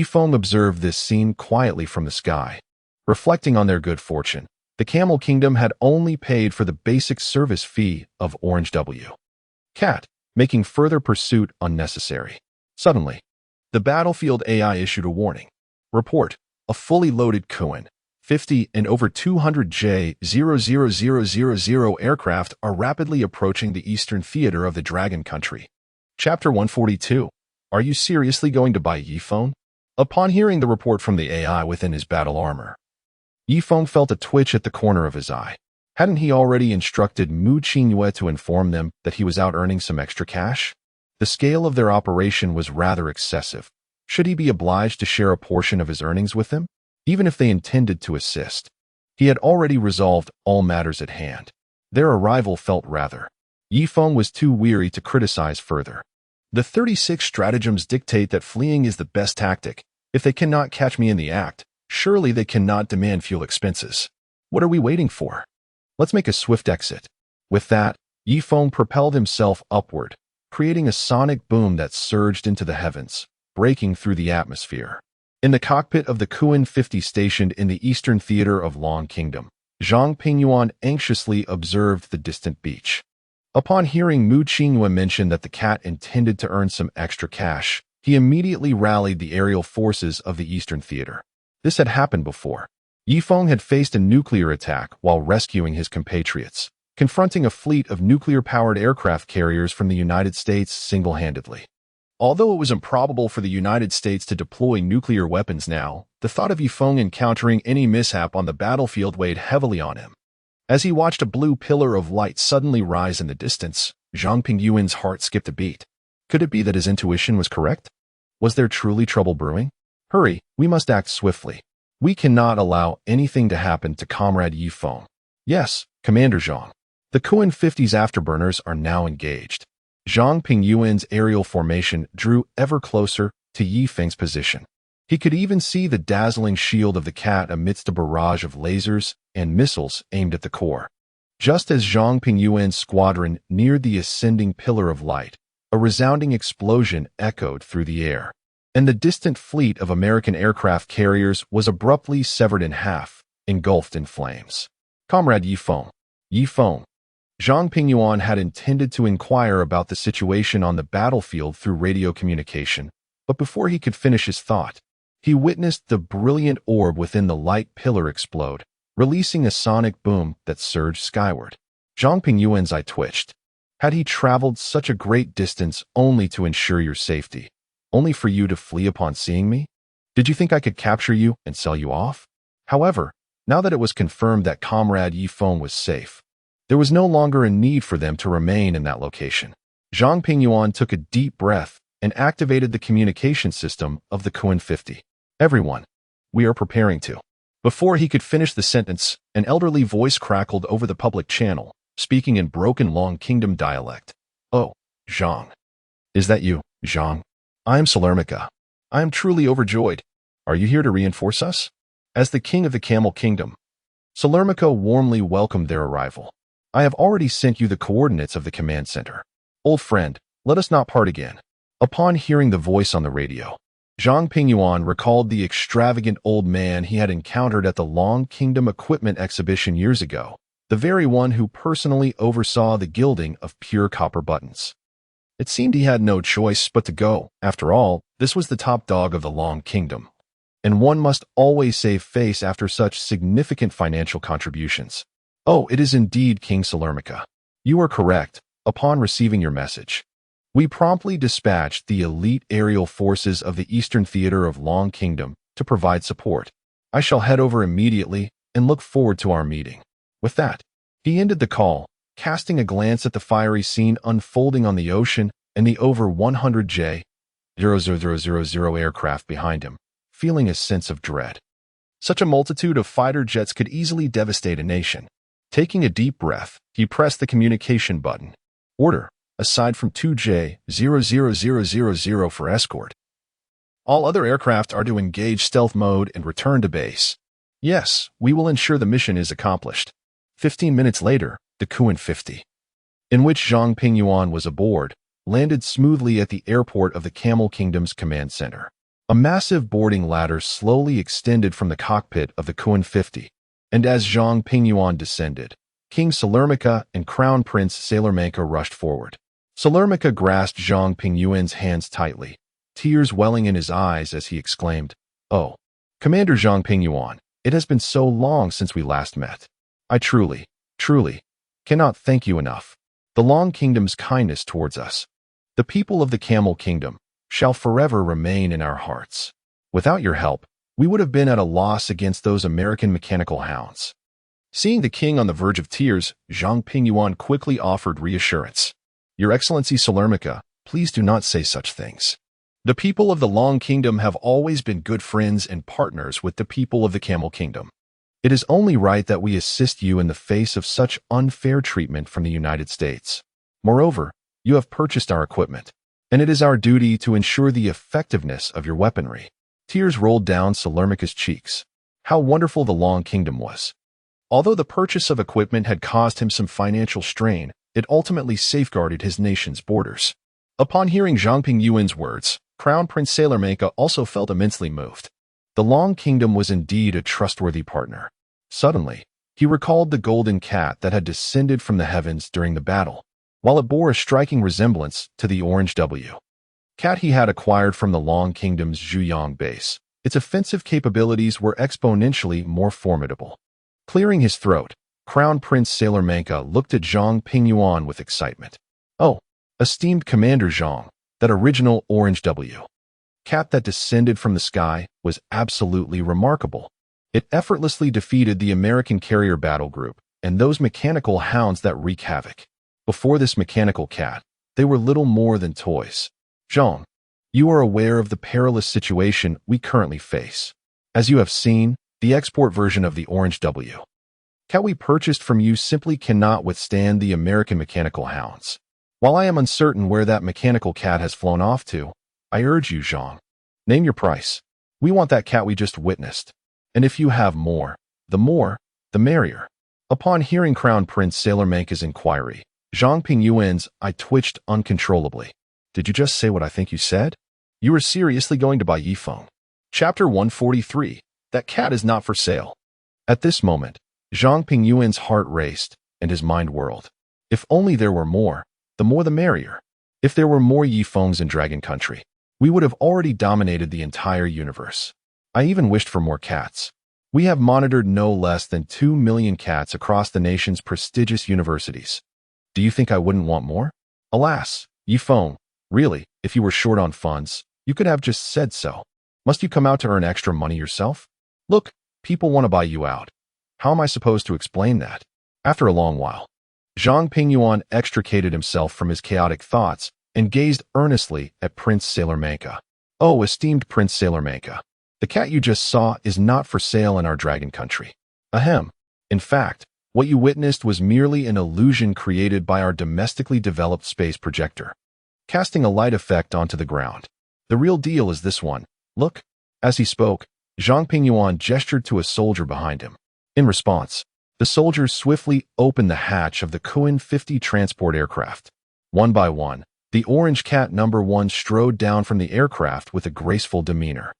Feng observed this scene quietly from the sky. Reflecting on their good fortune, the Camel Kingdom had only paid for the basic service fee of Orange W. Cat, making further pursuit unnecessary. Suddenly, the battlefield AI issued a warning. Report, a fully loaded Kuan, 50 and over 200 J-00000 aircraft are rapidly approaching the eastern theater of the Dragon Country. Chapter 142. Are you seriously going to buy Feng? Upon hearing the report from the AI within his battle armor, Feng felt a twitch at the corner of his eye. Hadn't he already instructed Mu Qingyue to inform them that he was out earning some extra cash? The scale of their operation was rather excessive. Should he be obliged to share a portion of his earnings with them, even if they intended to assist? He had already resolved all matters at hand. Their arrival felt rather. Feng was too weary to criticize further. The 36 stratagems dictate that fleeing is the best tactic. If they cannot catch me in the act, surely they cannot demand fuel expenses. What are we waiting for? Let's make a swift exit. With that, Feng propelled himself upward, creating a sonic boom that surged into the heavens, breaking through the atmosphere. In the cockpit of the Kuan 50 stationed in the eastern theater of Long Kingdom, Zhang Pingyuan anxiously observed the distant beach. Upon hearing Mu Qingyue mention that the cat intended to earn some extra cash, he immediately rallied the aerial forces of the eastern theater. This had happened before. Feng had faced a nuclear attack while rescuing his compatriots, confronting a fleet of nuclear-powered aircraft carriers from the United States single-handedly. Although it was improbable for the United States to deploy nuclear weapons now, the thought of Feng encountering any mishap on the battlefield weighed heavily on him. As he watched a blue pillar of light suddenly rise in the distance, Zhang Pingyuan's heart skipped a beat. Could it be that his intuition was correct? Was there truly trouble brewing? Hurry, we must act swiftly. We cannot allow anything to happen to Comrade Feng. Yes, Commander Zhang. The Kuan 50's afterburners are now engaged. Zhang Pingyuan's aerial formation drew ever closer to Yi Feng's position. He could even see the dazzling shield of the cat amidst a barrage of lasers and missiles aimed at the core. Just as Zhang Pingyuan's squadron neared the ascending pillar of light, a resounding explosion echoed through the air, and the distant fleet of American aircraft carriers was abruptly severed in half, engulfed in flames. Comrade Yi Feng. Yi Feng. Zhang Pingyuan had intended to inquire about the situation on the battlefield through radio communication, but before he could finish his thought, he witnessed the brilliant orb within the light pillar explode, releasing a sonic boom that surged skyward. Zhang Pingyuan's eye twitched. Had he traveled such a great distance only to ensure your safety, only for you to flee upon seeing me? Did you think I could capture you and sell you off? However, now that it was confirmed that Comrade Yi Feng was safe, there was no longer a need for them to remain in that location. Zhang Pingyuan took a deep breath and activated the communication system of the Kun-50. Everyone, we are preparing to. Before he could finish the sentence, an elderly voice crackled over the public channel, speaking in broken Long Kingdom dialect. Oh, Zhang. Is that you, Zhang? I am Salermica. I am truly overjoyed. Are you here to reinforce us? As the king of the Camel Kingdom, Salermica warmly welcomed their arrival. I have already sent you the coordinates of the command center. Old friend, let us not part again. Upon hearing the voice on the radio, Zhang Pingyuan recalled the extravagant old man he had encountered at the Long Kingdom Equipment Exhibition years ago, the very one who personally oversaw the gilding of pure copper buttons. It seemed he had no choice but to go. After all, this was the top dog of the Long Kingdom, and one must always save face after such significant financial contributions. Oh, it is indeed King Salermica. You are correct. Upon receiving your message, we promptly dispatched the elite aerial forces of the Eastern Theater of Long Kingdom to provide support. I shall head over immediately and look forward to our meeting. With that, he ended the call, casting a glance at the fiery scene unfolding on the ocean and the over 100J-0000 aircraft behind him, feeling a sense of dread. Such a multitude of fighter jets could easily devastate a nation. Taking a deep breath, he pressed the communication button. Order, aside from 2J-00000 for escort. All other aircraft are to engage stealth mode and return to base. Yes, we will ensure the mission is accomplished. 15 minutes later, the Kun-50, in which Zhang Pingyuan was aboard, landed smoothly at the airport of the Camel Kingdom's command center. A massive boarding ladder slowly extended from the cockpit of the Kun-50, and as Zhang Pingyuan descended, King Salermica and Crown Prince Salermica rushed forward. Salermica grasped Zhang Pingyuan's hands tightly, tears welling in his eyes as he exclaimed, "Oh, Commander Zhang Pingyuan, it has been so long since we last met. I truly cannot thank you enough. The Long Kingdom's kindness towards us, the people of the Camel Kingdom, shall forever remain in our hearts. Without your help, we would have been at a loss against those American mechanical hounds." Seeing the king on the verge of tears, Zhang Pingyuan quickly offered reassurance. Your Excellency Salermica, please do not say such things. The people of the Long Kingdom have always been good friends and partners with the people of the Camel Kingdom. It is only right that we assist you in the face of such unfair treatment from the United States. Moreover, you have purchased our equipment, and it is our duty to ensure the effectiveness of your weaponry. Tears rolled down Salermica's cheeks. How wonderful the Long Kingdom was. Although the purchase of equipment had caused him some financial strain, it ultimately safeguarded his nation's borders. Upon hearing Zhang Pingyuan's words, Crown Prince Salermica also felt immensely moved. The Long Kingdom was indeed a trustworthy partner. Suddenly, he recalled the golden cat that had descended from the heavens during the battle, while it bore a striking resemblance to the orange W. Cat he had acquired from the Long Kingdom's Zhuyang base. Its offensive capabilities were exponentially more formidable. Clearing his throat, Crown Prince Salermica looked at Zhang Pingyuan with excitement. Oh, esteemed Commander Zhang, that original orange W. Cat that descended from the sky was absolutely remarkable. It effortlessly defeated the American carrier battle group and those mechanical hounds that wreak havoc. Before this mechanical cat, they were little more than toys. Zhang, you are aware of the perilous situation we currently face. As you have seen, the export version of the orange W. Cat we purchased from you simply cannot withstand the American mechanical hounds. While I am uncertain where that mechanical cat has flown off to, I urge you, Zhang. Name your price. We want that cat we just witnessed. And if you have more, the merrier. Upon hearing Crown Prince Sailor Manka's inquiry, Zhang Pingyuan's eye twitched uncontrollably. Did you just say what I think you said? You are seriously going to buy Yifeng? Chapter 143. That cat is not for sale. At this moment, Zhang Pingyuan's heart raced, and his mind whirled. If only there were more the merrier. If there were more Yifengs in Dragon Country, we would have already dominated the entire universe. I even wished for more cats. We have monitored no less than 2 million cats across the nation's prestigious universities. Do you think I wouldn't want more? Alas, Yifeng, really, if you were short on funds, you could have just said so. Must you come out to earn extra money yourself? Look, people want to buy you out. How am I supposed to explain that? After a long while, Zhang Pingyuan extricated himself from his chaotic thoughts and gazed earnestly at Prince Sailor Manka. Oh, esteemed Prince Sailor Manka, the cat you just saw is not for sale in our Dragon Country. Ahem. In fact, what you witnessed was merely an illusion created by our domestically developed space projector, casting a light effect onto the ground. The real deal is this one. Look. As he spoke, Zhang Pingyuan gestured to a soldier behind him. In response, the soldiers swiftly opened the hatch of the Kuin-50 transport aircraft. One by one, the orange cat number 1 strode down from the aircraft with a graceful demeanor.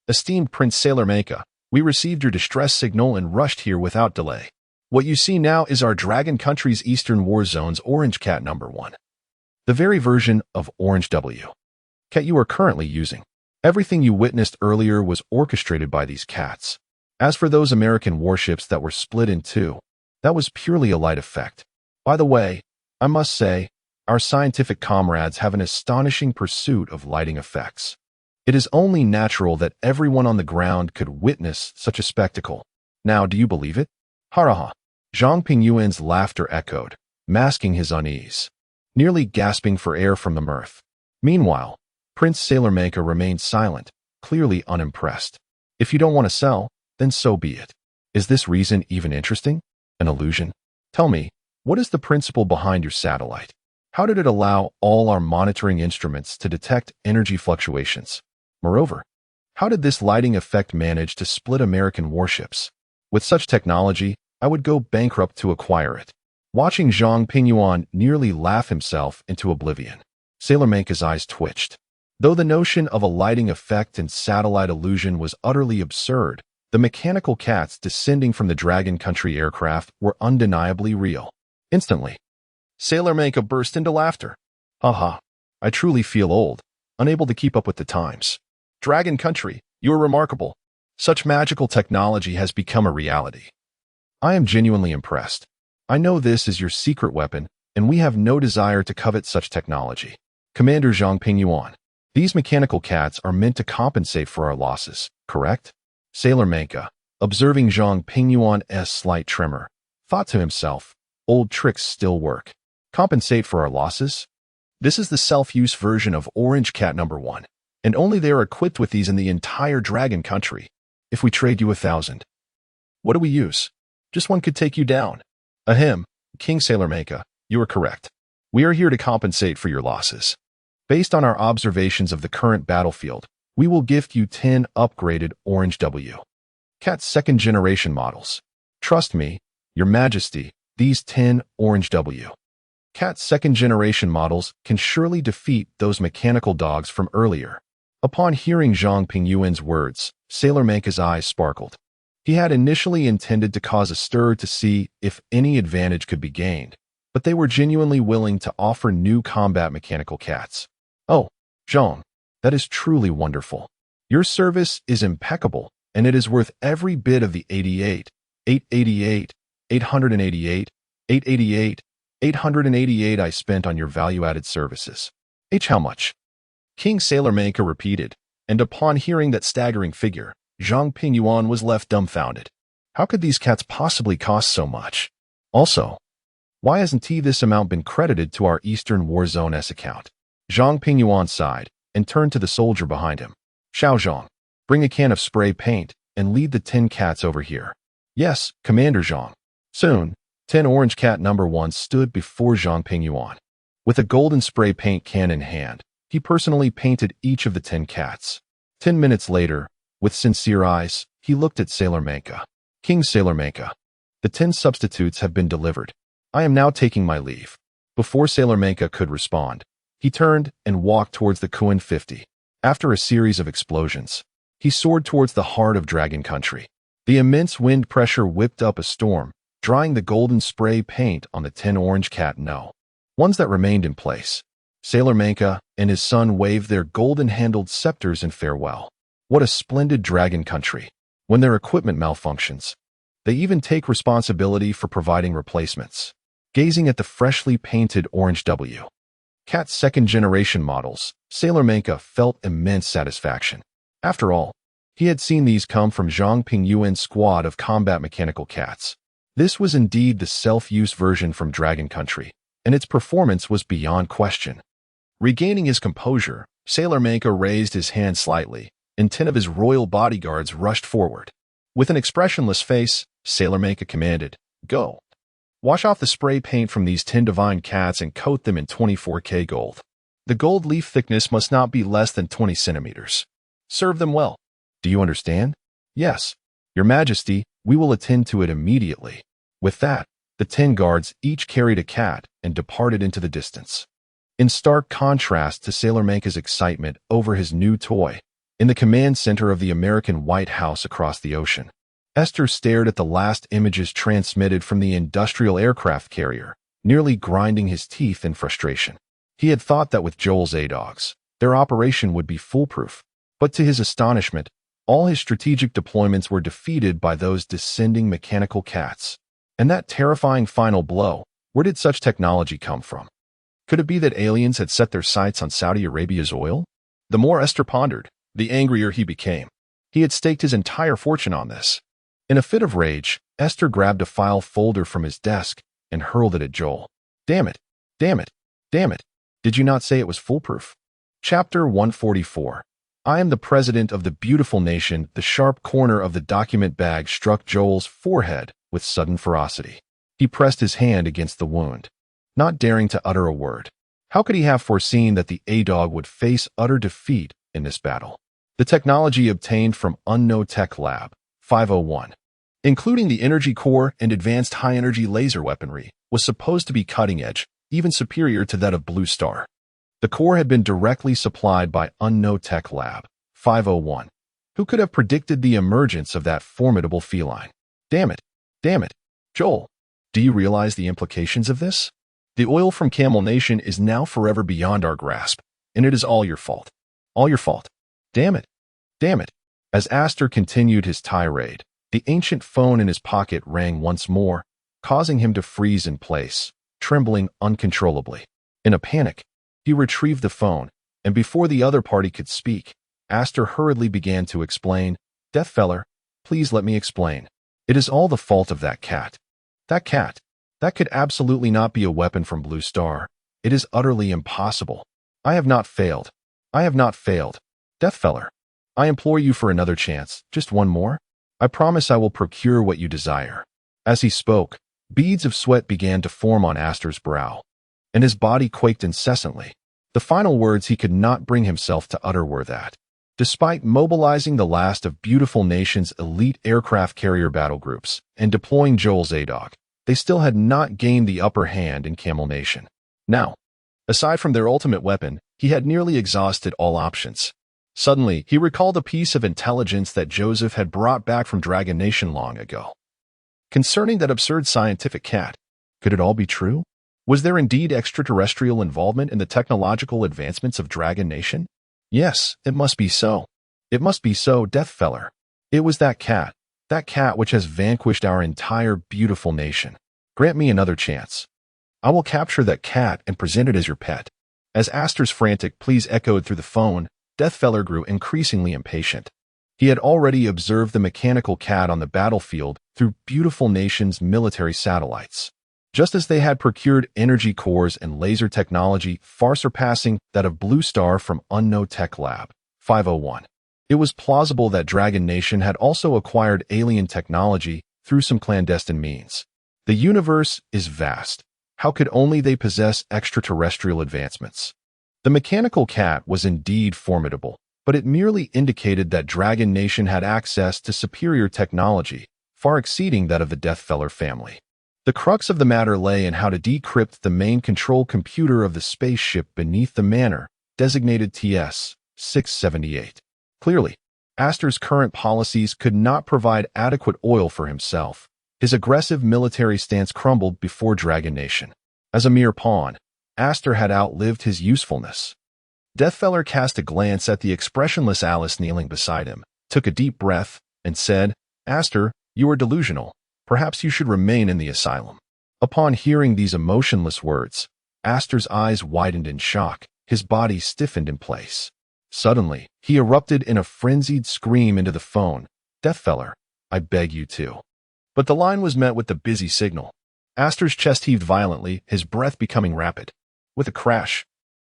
Esteemed Prince Sailor Manka, we received your distress signal and rushed here without delay. What you see now is our Dragon Country's Eastern War Zone's orange cat number 1. The very version of Orange W. Cat you are currently using. Everything you witnessed earlier was orchestrated by these cats. As for those American warships that were split in two, that was purely a light effect. By the way, I must say, our scientific comrades have an astonishing pursuit of lighting effects. It is only natural that everyone on the ground could witness such a spectacle. Now, do you believe it? Haraha. Zhang Pingyuan's laughter echoed, masking his unease, nearly gasping for air from the mirth. Meanwhile, Prince Sailor Manka remained silent, clearly unimpressed. If you don't want to sell, then so be it. Is this reason even interesting? An illusion? Tell me, what is the principle behind your satellite? How did it allow all our monitoring instruments to detect energy fluctuations? Moreover, how did this lighting effect manage to split American warships? With such technology, I would go bankrupt to acquire it. Watching Zhang Pingyuan nearly laugh himself into oblivion, Sailor Manka's eyes twitched. Though the notion of a lighting effect and satellite illusion was utterly absurd, the mechanical cats descending from the Dragon Country aircraft were undeniably real. Instantly, Sailor Manka burst into laughter. Haha, I truly feel old, unable to keep up with the times. Dragon Country, you are remarkable. Such magical technology has become a reality. I am genuinely impressed. I know this is your secret weapon, and we have no desire to covet such technology. Commander Zhang Pingyuan, these mechanical cats are meant to compensate for our losses, correct? Sailor Manka, observing Zhang Pingyuan's slight tremor, thought to himself, old tricks still work. Compensate for our losses? This is the self-use version of Orange Cat number 1, and only they are equipped with these in the entire Dragon Country. If we trade you 1,000, what do we use? Just one could take you down. Ahem, King Sailor Manka, you are correct. We are here to compensate for your losses. Based on our observations of the current battlefield, we will gift you 10 upgraded Orange W. Cat second-generation models. Trust me, Your Majesty, these 10 Orange W. Cat second-generation models can surely defeat those mechanical dogs from earlier. Upon hearing Zhang Pingyuan's words, Sailor Manka's eyes sparkled. He had initially intended to cause a stir to see if any advantage could be gained, but they were genuinely willing to offer new combat mechanical cats. Oh, Zhang, that is truly wonderful. Your service is impeccable, and it is worth every bit of the 88, 888, 888, 888, 888 I spent on your value-added services. How much? King Sailor Manka repeated, and upon hearing that staggering figure, Zhang Pingyuan was left dumbfounded. How could these cats possibly cost so much? Also, why hasn't this amount been credited to our Eastern War Zone's account? Zhang Pingyuan sighed and turned to the soldier behind him. Xiao Zhang, bring a can of spray paint and lead the 10 cats over here. Yes, Commander Zhang. Soon, 10 Orange Cat number 1 stood before Zhang Pingyuan. With a golden spray paint can in hand, he personally painted each of the 10 cats. 10 minutes later, with sincere eyes, he looked at Sailor Manka. King Sailor Manka, the 10 substitutes have been delivered. I am now taking my leave. Before Sailor Manka could respond, he turned and walked towards the Kuin 50. After a series of explosions, he soared towards the heart of Dragon Country. The immense wind pressure whipped up a storm, drying the golden spray paint on the 10 orange cat ones that remained in place. Sailor Manka and his son waved their golden-handled scepters in farewell. What a splendid Dragon Country. When their equipment malfunctions, they even take responsibility for providing replacements. Gazing at the freshly painted orange Cat's second-generation models, Sailor Manka felt immense satisfaction. After all, he had seen these come from Zhang Pingyuan's squad of combat mechanical cats. This was indeed the self-use version from Dragon Country, and its performance was beyond question. Regaining his composure, Sailor Manka raised his hand slightly, and 10 of his royal bodyguards rushed forward. With an expressionless face, Sailor Manka commanded, "Go. Wash off the spray paint from these 10 divine cats and coat them in 24K gold. The gold leaf thickness must not be less than 20 centimeters. Serve them well. Do you understand?" "Yes, Your Majesty, we will attend to it immediately." With that, the 10 guards each carried a cat and departed into the distance. In stark contrast to Sailor Manka's excitement over his new toy, in the command center of the American White House across the ocean, Esther stared at the last images transmitted from the industrial aircraft carrier, nearly grinding his teeth in frustration. He had thought that with Joel's A-Dogs, their operation would be foolproof, but to his astonishment, all his strategic deployments were defeated by those descending mechanical cats. And that terrifying final blow, where did such technology come from? Could it be that aliens had set their sights on Saudi Arabia's oil? The more Esther pondered, the angrier he became. He had staked his entire fortune on this. In a fit of rage, Esther grabbed a file folder from his desk and hurled it at Joel. "Damn it! Damn it! Damn it! Did you not say it was foolproof?" Chapter 144. I am the president of the beautiful nation. The sharp corner of the document bag struck Joel's forehead with sudden ferocity. He pressed his hand against the wound, not daring to utter a word. How could he have foreseen that the A-Dog would face utter defeat in this battle? The technology obtained from Meow-tech Lab 501, including the energy core and advanced high-energy laser weaponry, was supposed to be cutting-edge, even superior to that of Blue Star. The core had been directly supplied by Meow-tech Lab 501. Who could have predicted the emergence of that formidable feline? Damn it! Damn it! Joel, do you realize the implications of this? The oil from Camel Nation is now forever beyond our grasp, and it is all your fault. All your fault. Damn it! Damn it! As Aster continued his tirade, the ancient phone in his pocket rang once more, causing him to freeze in place, trembling uncontrollably. In a panic, he retrieved the phone, and before the other party could speak, Aster hurriedly began to explain, "Deathfeller, please let me explain. It is all the fault of that cat. That cat. That could absolutely not be a weapon from Blue Star. It is utterly impossible. I have not failed. I have not failed. Deathfeller, I implore you for another chance, just one more. I promise I will procure what you desire." As he spoke, beads of sweat began to form on Aster's brow, and his body quaked incessantly. The final words he could not bring himself to utter were that, despite mobilizing the last of Beautiful Nation's elite aircraft carrier battle groups and deploying Joel's A-Dog, they still had not gained the upper hand in Camel Nation. Now, aside from their ultimate weapon, he had nearly exhausted all options. Suddenly, he recalled a piece of intelligence that Joseph had brought back from Dragon Nation long ago. Concerning that absurd scientific cat, could it all be true? Was there indeed extraterrestrial involvement in the technological advancements of Dragon Nation? Yes, it must be so. It must be so, Deathfeller. It was that cat which has vanquished our entire beautiful nation. Grant me another chance. I will capture that cat and present it as your pet. As Aster's frantic pleas echoed through the phone, Deathfeller grew increasingly impatient. He had already observed the mechanical cat on the battlefield through Beautiful Nation's military satellites. Just as they had procured energy cores and laser technology far surpassing that of Blue Star from Meow-tech Lab 501. It was plausible that Dragon Nation had also acquired alien technology through some clandestine means. The universe is vast. How could only they possess extraterrestrial advancements? The mechanical cat was indeed formidable, but it merely indicated that Dragon Nation had access to superior technology, far exceeding that of the Deathfeller family. The crux of the matter lay in how to decrypt the main control computer of the spaceship beneath the manor, designated TS-678. Clearly, Astor's current policies could not provide adequate oil for himself. His aggressive military stance crumbled before Dragon Nation. As a mere pawn, Astor had outlived his usefulness. Deathfeller cast a glance at the expressionless Alice kneeling beside him, took a deep breath, and said, "Astor, you are delusional. Perhaps you should remain in the asylum." Upon hearing these emotionless words, Astor's eyes widened in shock, his body stiffened in place. Suddenly, he erupted in a frenzied scream into the phone, "Deathfeller, I beg you to." But the line was met with the busy signal. Astor's chest heaved violently, his breath becoming rapid. With a crash,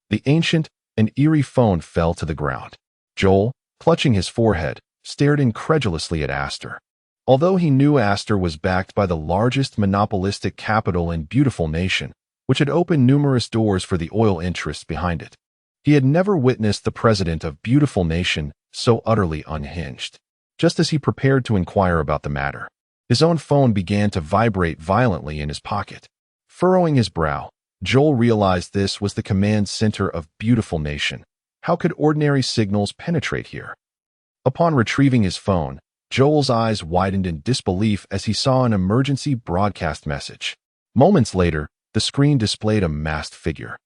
the ancient and eerie phone fell to the ground. Joel, clutching his forehead, stared incredulously at Astor. Although he knew Astor was backed by the largest monopolistic capital in Beautiful Nation, which had opened numerous doors for the oil interests behind it, he had never witnessed the president of Beautiful Nation so utterly unhinged. Just as he prepared to inquire about the matter, his own phone began to vibrate violently in his pocket. Furrowing his brow, Joel realized this was the command center of Beautiful Nation. How could ordinary signals penetrate here? Upon retrieving his phone, Joel's eyes widened in disbelief as he saw an emergency broadcast message. Moments later, the screen displayed a masked figure,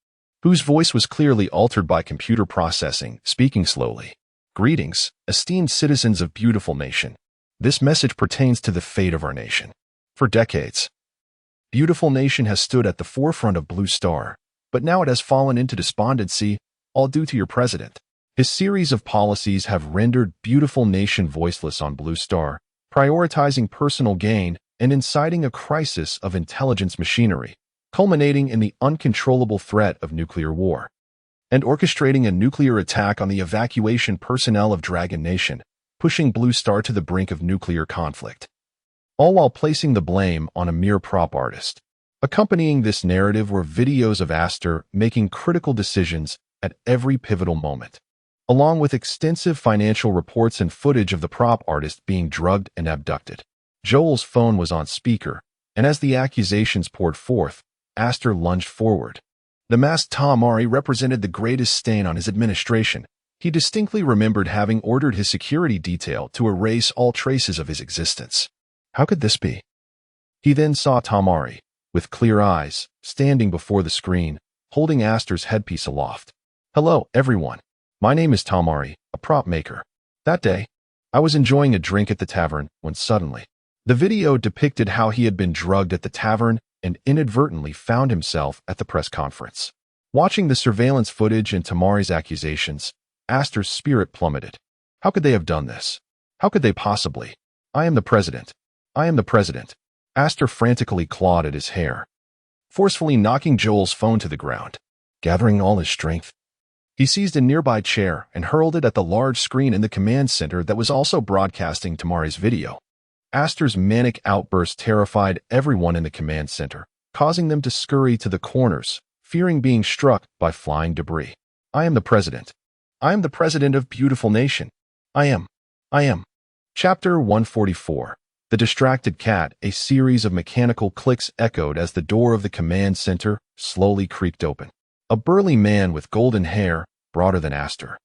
whose voice was clearly altered by computer processing, speaking slowly. "Greetings, esteemed citizens of Beautiful Nation. This message pertains to the fate of our nation. For decades, Beautiful Nation has stood at the forefront of Blue Star, but now it has fallen into despondency, all due to your president. His series of policies have rendered Beautiful Nation voiceless on Blue Star, prioritizing personal gain and inciting a crisis of intelligence machinery, culminating in the uncontrollable threat of nuclear war, and orchestrating a nuclear attack on the evacuation personnel of Dragon Nation, pushing Blue Star to the brink of nuclear conflict. All while placing the blame on a mere prop artist. Accompanying this narrative were videos of Astor making critical decisions at every pivotal moment, along with extensive financial reports and footage of the prop artist being drugged and abducted. Joel's phone was on speaker, and as the accusations poured forth, Astor lunged forward. The masked Tamari represented the greatest stain on his administration. He distinctly remembered having ordered his security detail to erase all traces of his existence. How could this be? He then saw Tamari, with clear eyes, standing before the screen, holding Astor's headpiece aloft. "Hello, everyone. My name is Tamari, a prop maker. That day, I was enjoying a drink at the tavern when suddenly, the video depicted how he had been drugged at the tavern and inadvertently found himself at the press conference. Watching the surveillance footage and Tamari's accusations, Astor's spirit plummeted. How could they have done this? How could they possibly? I am the president. I am the president." Astor frantically clawed at his hair, forcefully knocking Joel's phone to the ground. Gathering all his strength, he seized a nearby chair and hurled it at the large screen in the command center that was also broadcasting Tamari's video. Astor's manic outburst terrified everyone in the command center, causing them to scurry to the corners, fearing being struck by flying debris. "I am the president. I am the president of Beautiful Nation. I am. Chapter 144. The Distracted Cat. A series of mechanical clicks echoed as the door of the command center slowly creaked open. A burly man with golden hair, broader than Astor,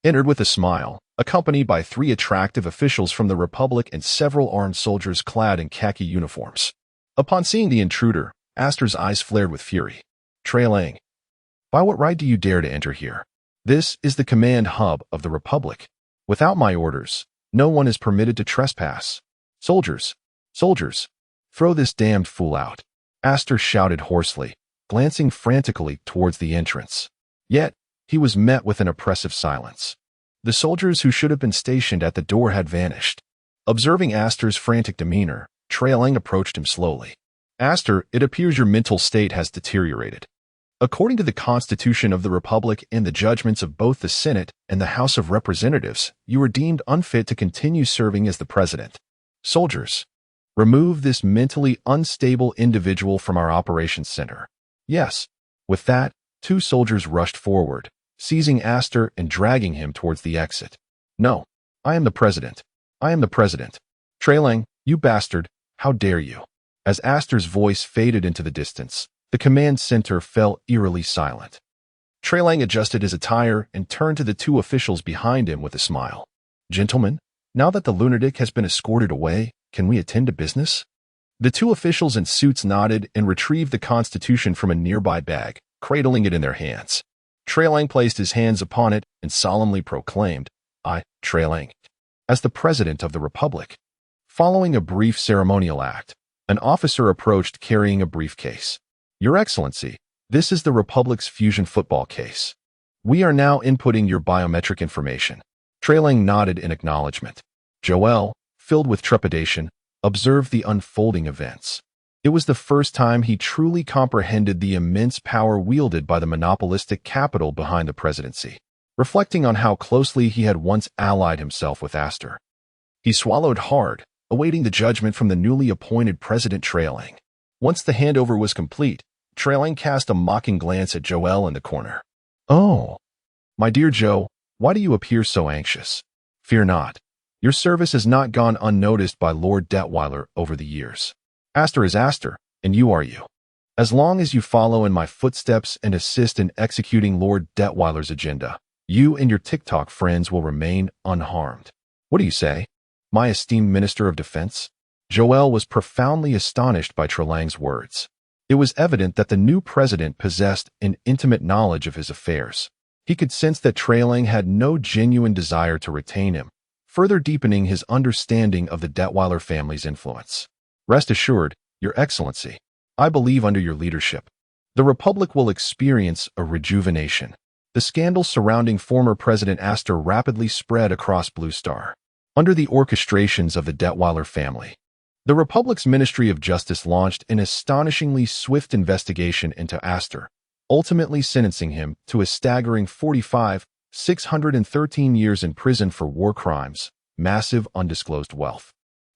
entered with a smile, accompanied by 3 attractive officials from the Republic and several armed soldiers clad in khaki uniforms. Upon seeing the intruder, Astor's eyes flared with fury. "Trailing. By what right do you dare to enter here? This is the command hub of the Republic. Without my orders, no one is permitted to trespass. Soldiers! Throw this damned fool out!" Astor shouted hoarsely, glancing frantically towards the entrance. Yet, he was met with an oppressive silence. The soldiers who should have been stationed at the door had vanished. Observing Astor's frantic demeanor, Trailing approached him slowly. "Astor, it appears your mental state has deteriorated. According to the Constitution of the Republic and the judgments of both the Senate and the House of Representatives, you are deemed unfit to continue serving as the president. Soldiers, remove this mentally unstable individual from our operations center." Yes. With that, two soldiers rushed forward, seizing Aster and dragging him towards the exit. No. I am the president. I am the president. Trailing, you bastard, how dare you? As Aster's voice faded into the distance, the command center fell eerily silent. Trailing adjusted his attire and turned to the two officials behind him with a smile. Gentlemen, now that the lunatic has been escorted away, can we attend to business? The two officials in suits nodded and retrieved the Constitution from a nearby bag, cradling it in their hands. Trailing placed his hands upon it and solemnly proclaimed, I, Trailing, as the President of the Republic. Following a brief ceremonial act, an officer approached carrying a briefcase. Your Excellency, this is the Republic's fusion football case. We are now inputting your biometric information. Trailing nodded in acknowledgement. Joel, filled with trepidation, observed the unfolding events. It was the first time he truly comprehended the immense power wielded by the monopolistic capital behind the presidency, reflecting on how closely he had once allied himself with Aster. He swallowed hard, awaiting the judgment from the newly appointed President Trailing. Once the handover was complete, Trailing cast a mocking glance at Joel in the corner. Oh, my dear Joe, why do you appear so anxious? Fear not. Your service has not gone unnoticed by Lord Detweiler over the years. Aster is Aster, and you are you. As long as you follow in my footsteps and assist in executing Lord Detweiler's agenda, you and your TikTok friends will remain unharmed. What do you say, my esteemed Minister of Defense? Joel was profoundly astonished by Trailing's words. It was evident that the new president possessed an intimate knowledge of his affairs. He could sense that Trailing had no genuine desire to retain him, further deepening his understanding of the Detweiler family's influence. Rest assured, Your Excellency, I believe under your leadership, the Republic will experience a rejuvenation. The scandal surrounding former President Aster rapidly spread across Blue Star. Under the orchestrations of the Detweiler family, the Republic's Ministry of Justice launched an astonishingly swift investigation into Aster, ultimately sentencing him to a staggering 613 years in prison for war crimes, massive undisclosed wealth,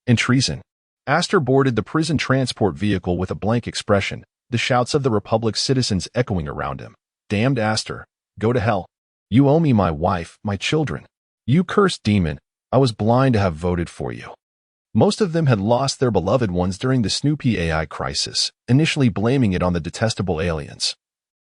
and treason. Aster boarded the prison transport vehicle with a blank expression, the shouts of the Republic's citizens echoing around him. Damned Aster, go to hell. You owe me my wife, my children. You cursed demon, I was blind to have voted for you. Most of them had lost their beloved ones during the Snoopy AI crisis, initially blaming it on the detestable aliens.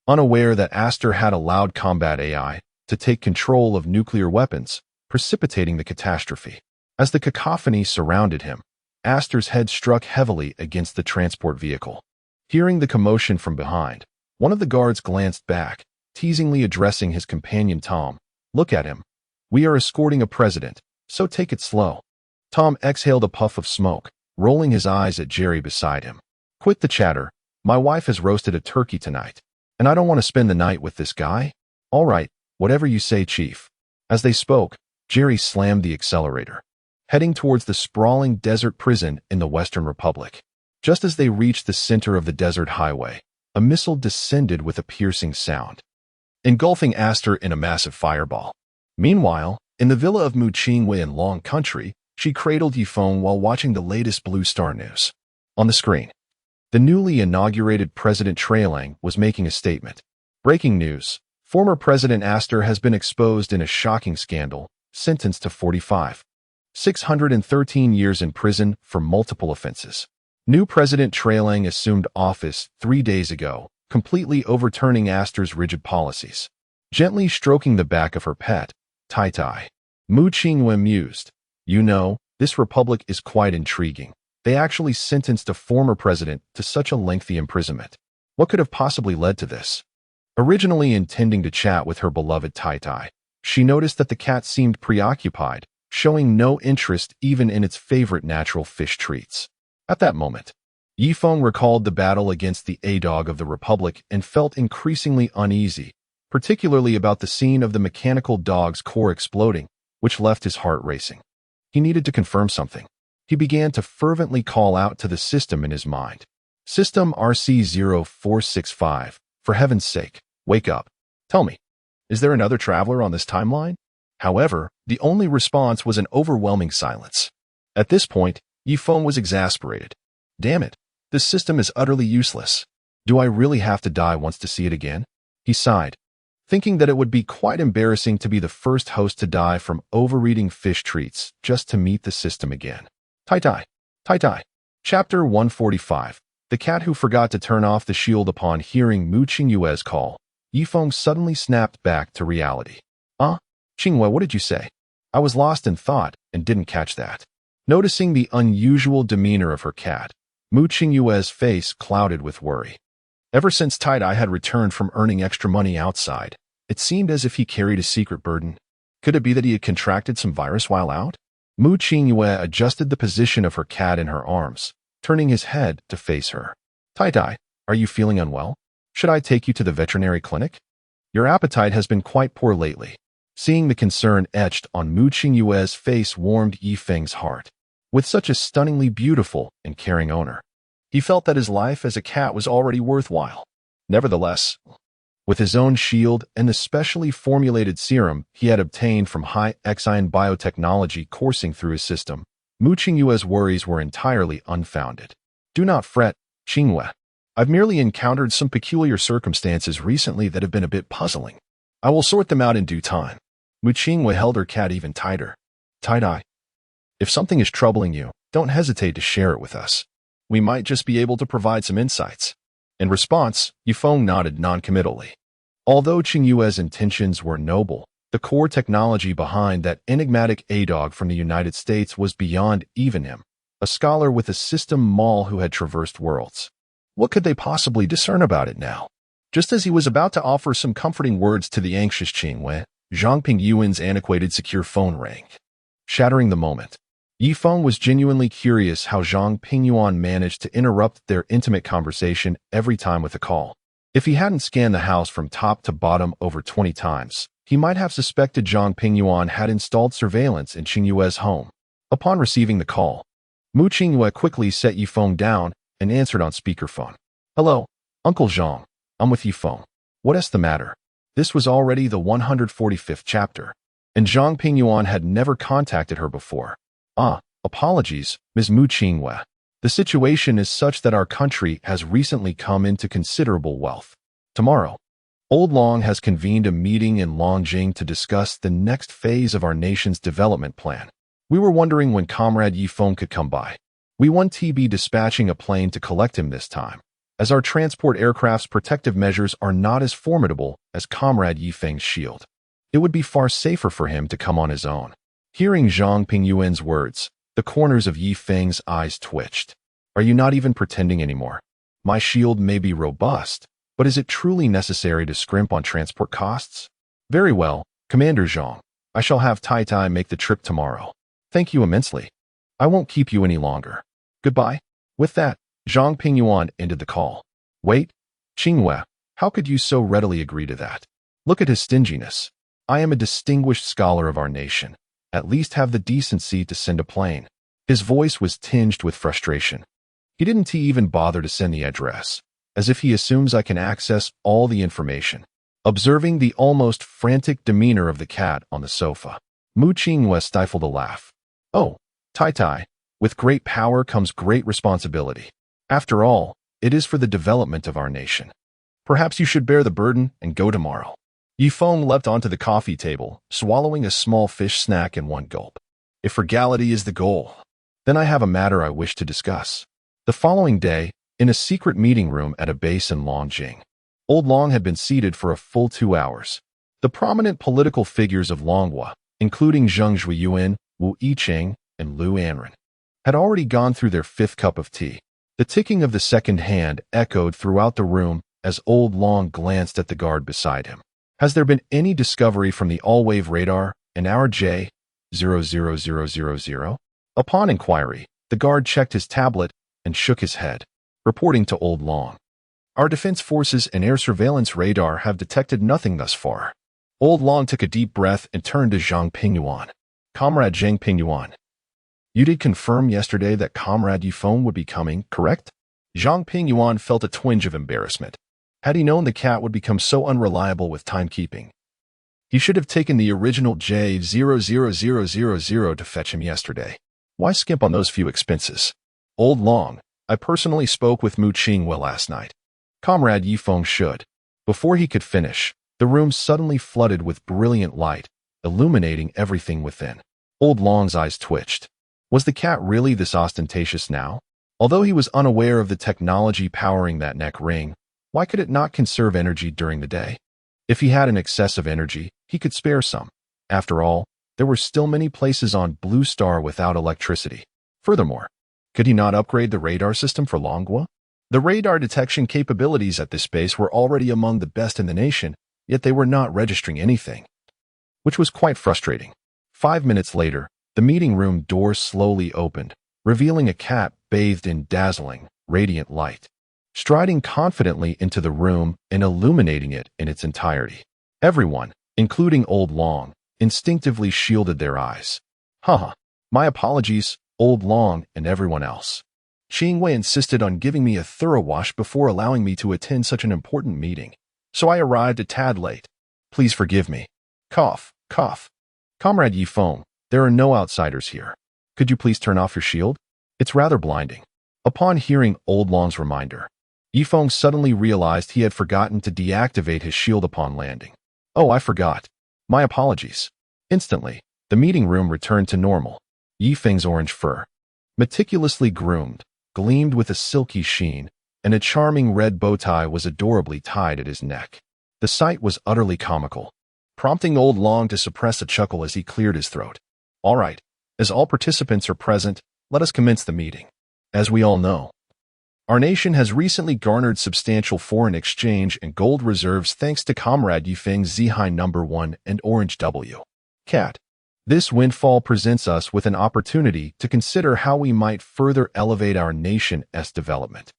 Unaware that Aster had allowed combat AI to take control of nuclear weapons, precipitating the catastrophe. As the cacophony surrounded him, Aster's head struck heavily against the transport vehicle. Hearing the commotion from behind, one of the guards glanced back, teasingly addressing his companion Tom. Look at him. We are escorting a president, so take it slow. Tom exhaled a puff of smoke, rolling his eyes at Jerry beside him. Quit the chatter. My wife has roasted a turkey tonight, and I don't want to spend the night with this guy. All right, whatever you say, Chief. As they spoke, Jerry slammed the accelerator, heading towards the sprawling desert prison in the Western Republic. Just as they reached the center of the desert highway, a missile descended with a piercing sound, engulfing Aster in a massive fireball. Meanwhile, in the villa of Mu Qingwei in Long Country, she cradled Feng while watching the latest Blue Star news. On the screen, the newly inaugurated President Trailing was making a statement. Breaking news. Former President Aster has been exposed in a shocking scandal, sentenced to 613 years in prison for multiple offenses. New President Trailing assumed office 3 days ago, completely overturning Aster's rigid policies. Gently stroking the back of her pet, Tai-Tai, Mu Qingwen mused. You know, this republic is quite intriguing. They actually sentenced a former president to such a lengthy imprisonment. What could have possibly led to this? Originally intending to chat with her beloved Tai-Tai, she noticed that the cat seemed preoccupied, showing no interest even in its favorite natural fish treats. At that moment, Feng recalled the battle against the A-Dog of the Republic and felt increasingly uneasy, particularly about the scene of the mechanical dog's core exploding, which left his heart racing. He needed to confirm something. He began to fervently call out to the system in his mind. System RC0465, for heaven's sake, wake up. Tell me, is there another traveler on this timeline? However, the only response was an overwhelming silence. At this point, Feng was exasperated. Damn it, this system is utterly useless. Do I really have to die once to see it again? He sighed, thinking that it would be quite embarrassing to be the first host to die from overeating fish treats just to meet the system again. Tai-tai. Tai-tai. Chapter 145. The cat who forgot to turn off the shield upon hearing Mu Qingyue's call. Yifeng suddenly snapped back to reality. Qingyue, what did you say? I was lost in thought and didn't catch that. Noticing the unusual demeanor of her cat, Mu Qingyue's face clouded with worry. Ever since Tai-tai had returned from earning extra money outside, it seemed as if he carried a secret burden. Could it be that he had contracted some virus while out? Mu Qingyue adjusted the position of her cat in her arms, turning his head to face her. Tai-tai, are you feeling unwell? Should I take you to the veterinary clinic? Your appetite has been quite poor lately. Seeing the concern etched on Mu Qingyue's face warmed Yifeng's heart. With such a stunningly beautiful and caring owner, he felt that his life as a cat was already worthwhile. Nevertheless, with his own shield and the specially formulated serum he had obtained from high-exine biotechnology coursing through his system, Mu Qingyue's worries were entirely unfounded. Do not fret, Qingyue. I've merely encountered some peculiar circumstances recently that have been a bit puzzling. I will sort them out in due time. Mu Qingyue held her cat even tighter. Tai-tai, if something is troubling you, don't hesitate to share it with us. We might just be able to provide some insights. In response, Yifeng nodded noncommittally. Although Qingyue's intentions were noble, the core technology behind that enigmatic A-dog from the United States was beyond even him, a scholar with a system maul who had traversed worlds. What could they possibly discern about it now? Just as he was about to offer some comforting words to the anxious Qingyue, Zhang Pingyuan's antiquated secure phone rang. Shattering the moment, Yifeng was genuinely curious how Zhang Pingyuan managed to interrupt their intimate conversation every time with a call. If he hadn't scanned the house from top to bottom over 20 times, he might have suspected Zhang Pingyuan had installed surveillance in Qingyue's home. Upon receiving the call, Mu Qingyue quickly set Yifeng down and answered on speakerphone. Hello, Uncle Zhang. I'm with Yifeng. What is the matter? This was already the 145th chapter, and Zhang Pingyuan had never contacted her before. Apologies, Ms. Mu Qingyue. The situation is such that our country has recently come into considerable wealth. Tomorrow, Old Long has convened a meeting in Longjing to discuss the next phase of our nation's development plan. We were wondering when Comrade Yifeng could come by. We want to be dispatching a plane to collect him this time, as our transport aircraft's protective measures are not as formidable as Comrade Yifeng's shield. It would be far safer for him to come on his own. Hearing Zhang Pingyuan's words, the corners of Yifeng's eyes twitched. Are you not even pretending anymore? My shield may be robust, but is it truly necessary to scrimp on transport costs? Very well, Commander Zhang. I shall have Tai-tai make the trip tomorrow. Thank you immensely. I won't keep you any longer. Goodbye. With that, Zhang Pingyuan ended the call. Wait, Qingyue, how could you so readily agree to that? Look at his stinginess. I am a distinguished scholar of our nation. At least have the decency to send a plane. His voice was tinged with frustration. He didn't even bother to send the address, as if he assumes I can access all the information. Observing the almost frantic demeanor of the cat on the sofa, Mu Qingyue stifled a laugh. Oh, Tai-tai, with great power comes great responsibility. After all, it is for the development of our nation. Perhaps you should bear the burden and go tomorrow. Yifeng leapt onto the coffee table, swallowing a small fish snack in one gulp. If frugality is the goal, then I have a matter I wish to discuss. The following day, in a secret meeting room at a base in Longjing, Old Long had been seated for a full 2 hours. The prominent political figures of Longhua, including Zheng Zhuiyuan, Wu Yicheng, and Lu Anren, had already gone through their 5th cup of tea. The ticking of the second hand echoed throughout the room as Old Long glanced at the guard beside him. Has there been any discovery from the all-wave radar in our J00000? Upon inquiry, the guard checked his tablet and shook his head, reporting to Old Long. Our defense forces and air surveillance radar have detected nothing thus far. Old Long took a deep breath and turned to Zhang Pingyuan. Comrade Zhang Pingyuan, you did confirm yesterday that Comrade Yifeng would be coming, correct? Zhang Pingyuan felt a twinge of embarrassment. Had he known the cat would become so unreliable with timekeeping, he should have taken the original J00000 to fetch him yesterday. Why skimp on those few expenses? Old Long, I personally spoke with Mu Qingyue last night. Comrade Yifeng should. Before he could finish, the room suddenly flooded with brilliant light, illuminating everything within. Old Long's eyes twitched. Was the cat really this ostentatious now? Although he was unaware of the technology powering that neck ring, why could it not conserve energy during the day? If he had an excess of energy, he could spare some. After all, there were still many places on Blue Star without electricity. Furthermore, could he not upgrade the radar system for Longua? The radar detection capabilities at this base were already among the best in the nation, yet they were not registering anything, which was quite frustrating. 5 minutes later, the meeting room door slowly opened, revealing a cat bathed in dazzling, radiant light, striding confidently into the room and illuminating it in its entirety. Everyone, including Old Long, instinctively shielded their eyes. Haha, my apologies, Old Long and everyone else. Qingwei insisted on giving me a thorough wash before allowing me to attend such an important meeting, so I arrived a tad late. Please forgive me. Cough, cough. Comrade Yifeng, there are no outsiders here. Could you please turn off your shield? It's rather blinding. Upon hearing Old Long's reminder, Yifeng suddenly realized he had forgotten to deactivate his shield upon landing. Oh, I forgot. My apologies. Instantly, the meeting room returned to normal. Yifeng's orange fur, meticulously groomed, gleamed with a silky sheen, and a charming red bow tie was adorably tied at his neck. The sight was utterly comical, prompting Old Long to suppress a chuckle as he cleared his throat. All right, as all participants are present, let us commence the meeting. As we all know, our nation has recently garnered substantial foreign exchange and gold reserves thanks to Comrade Yifeng's Zihai No. 1 and Orange W. Cat. This windfall presents us with an opportunity to consider how we might further elevate our nation's development.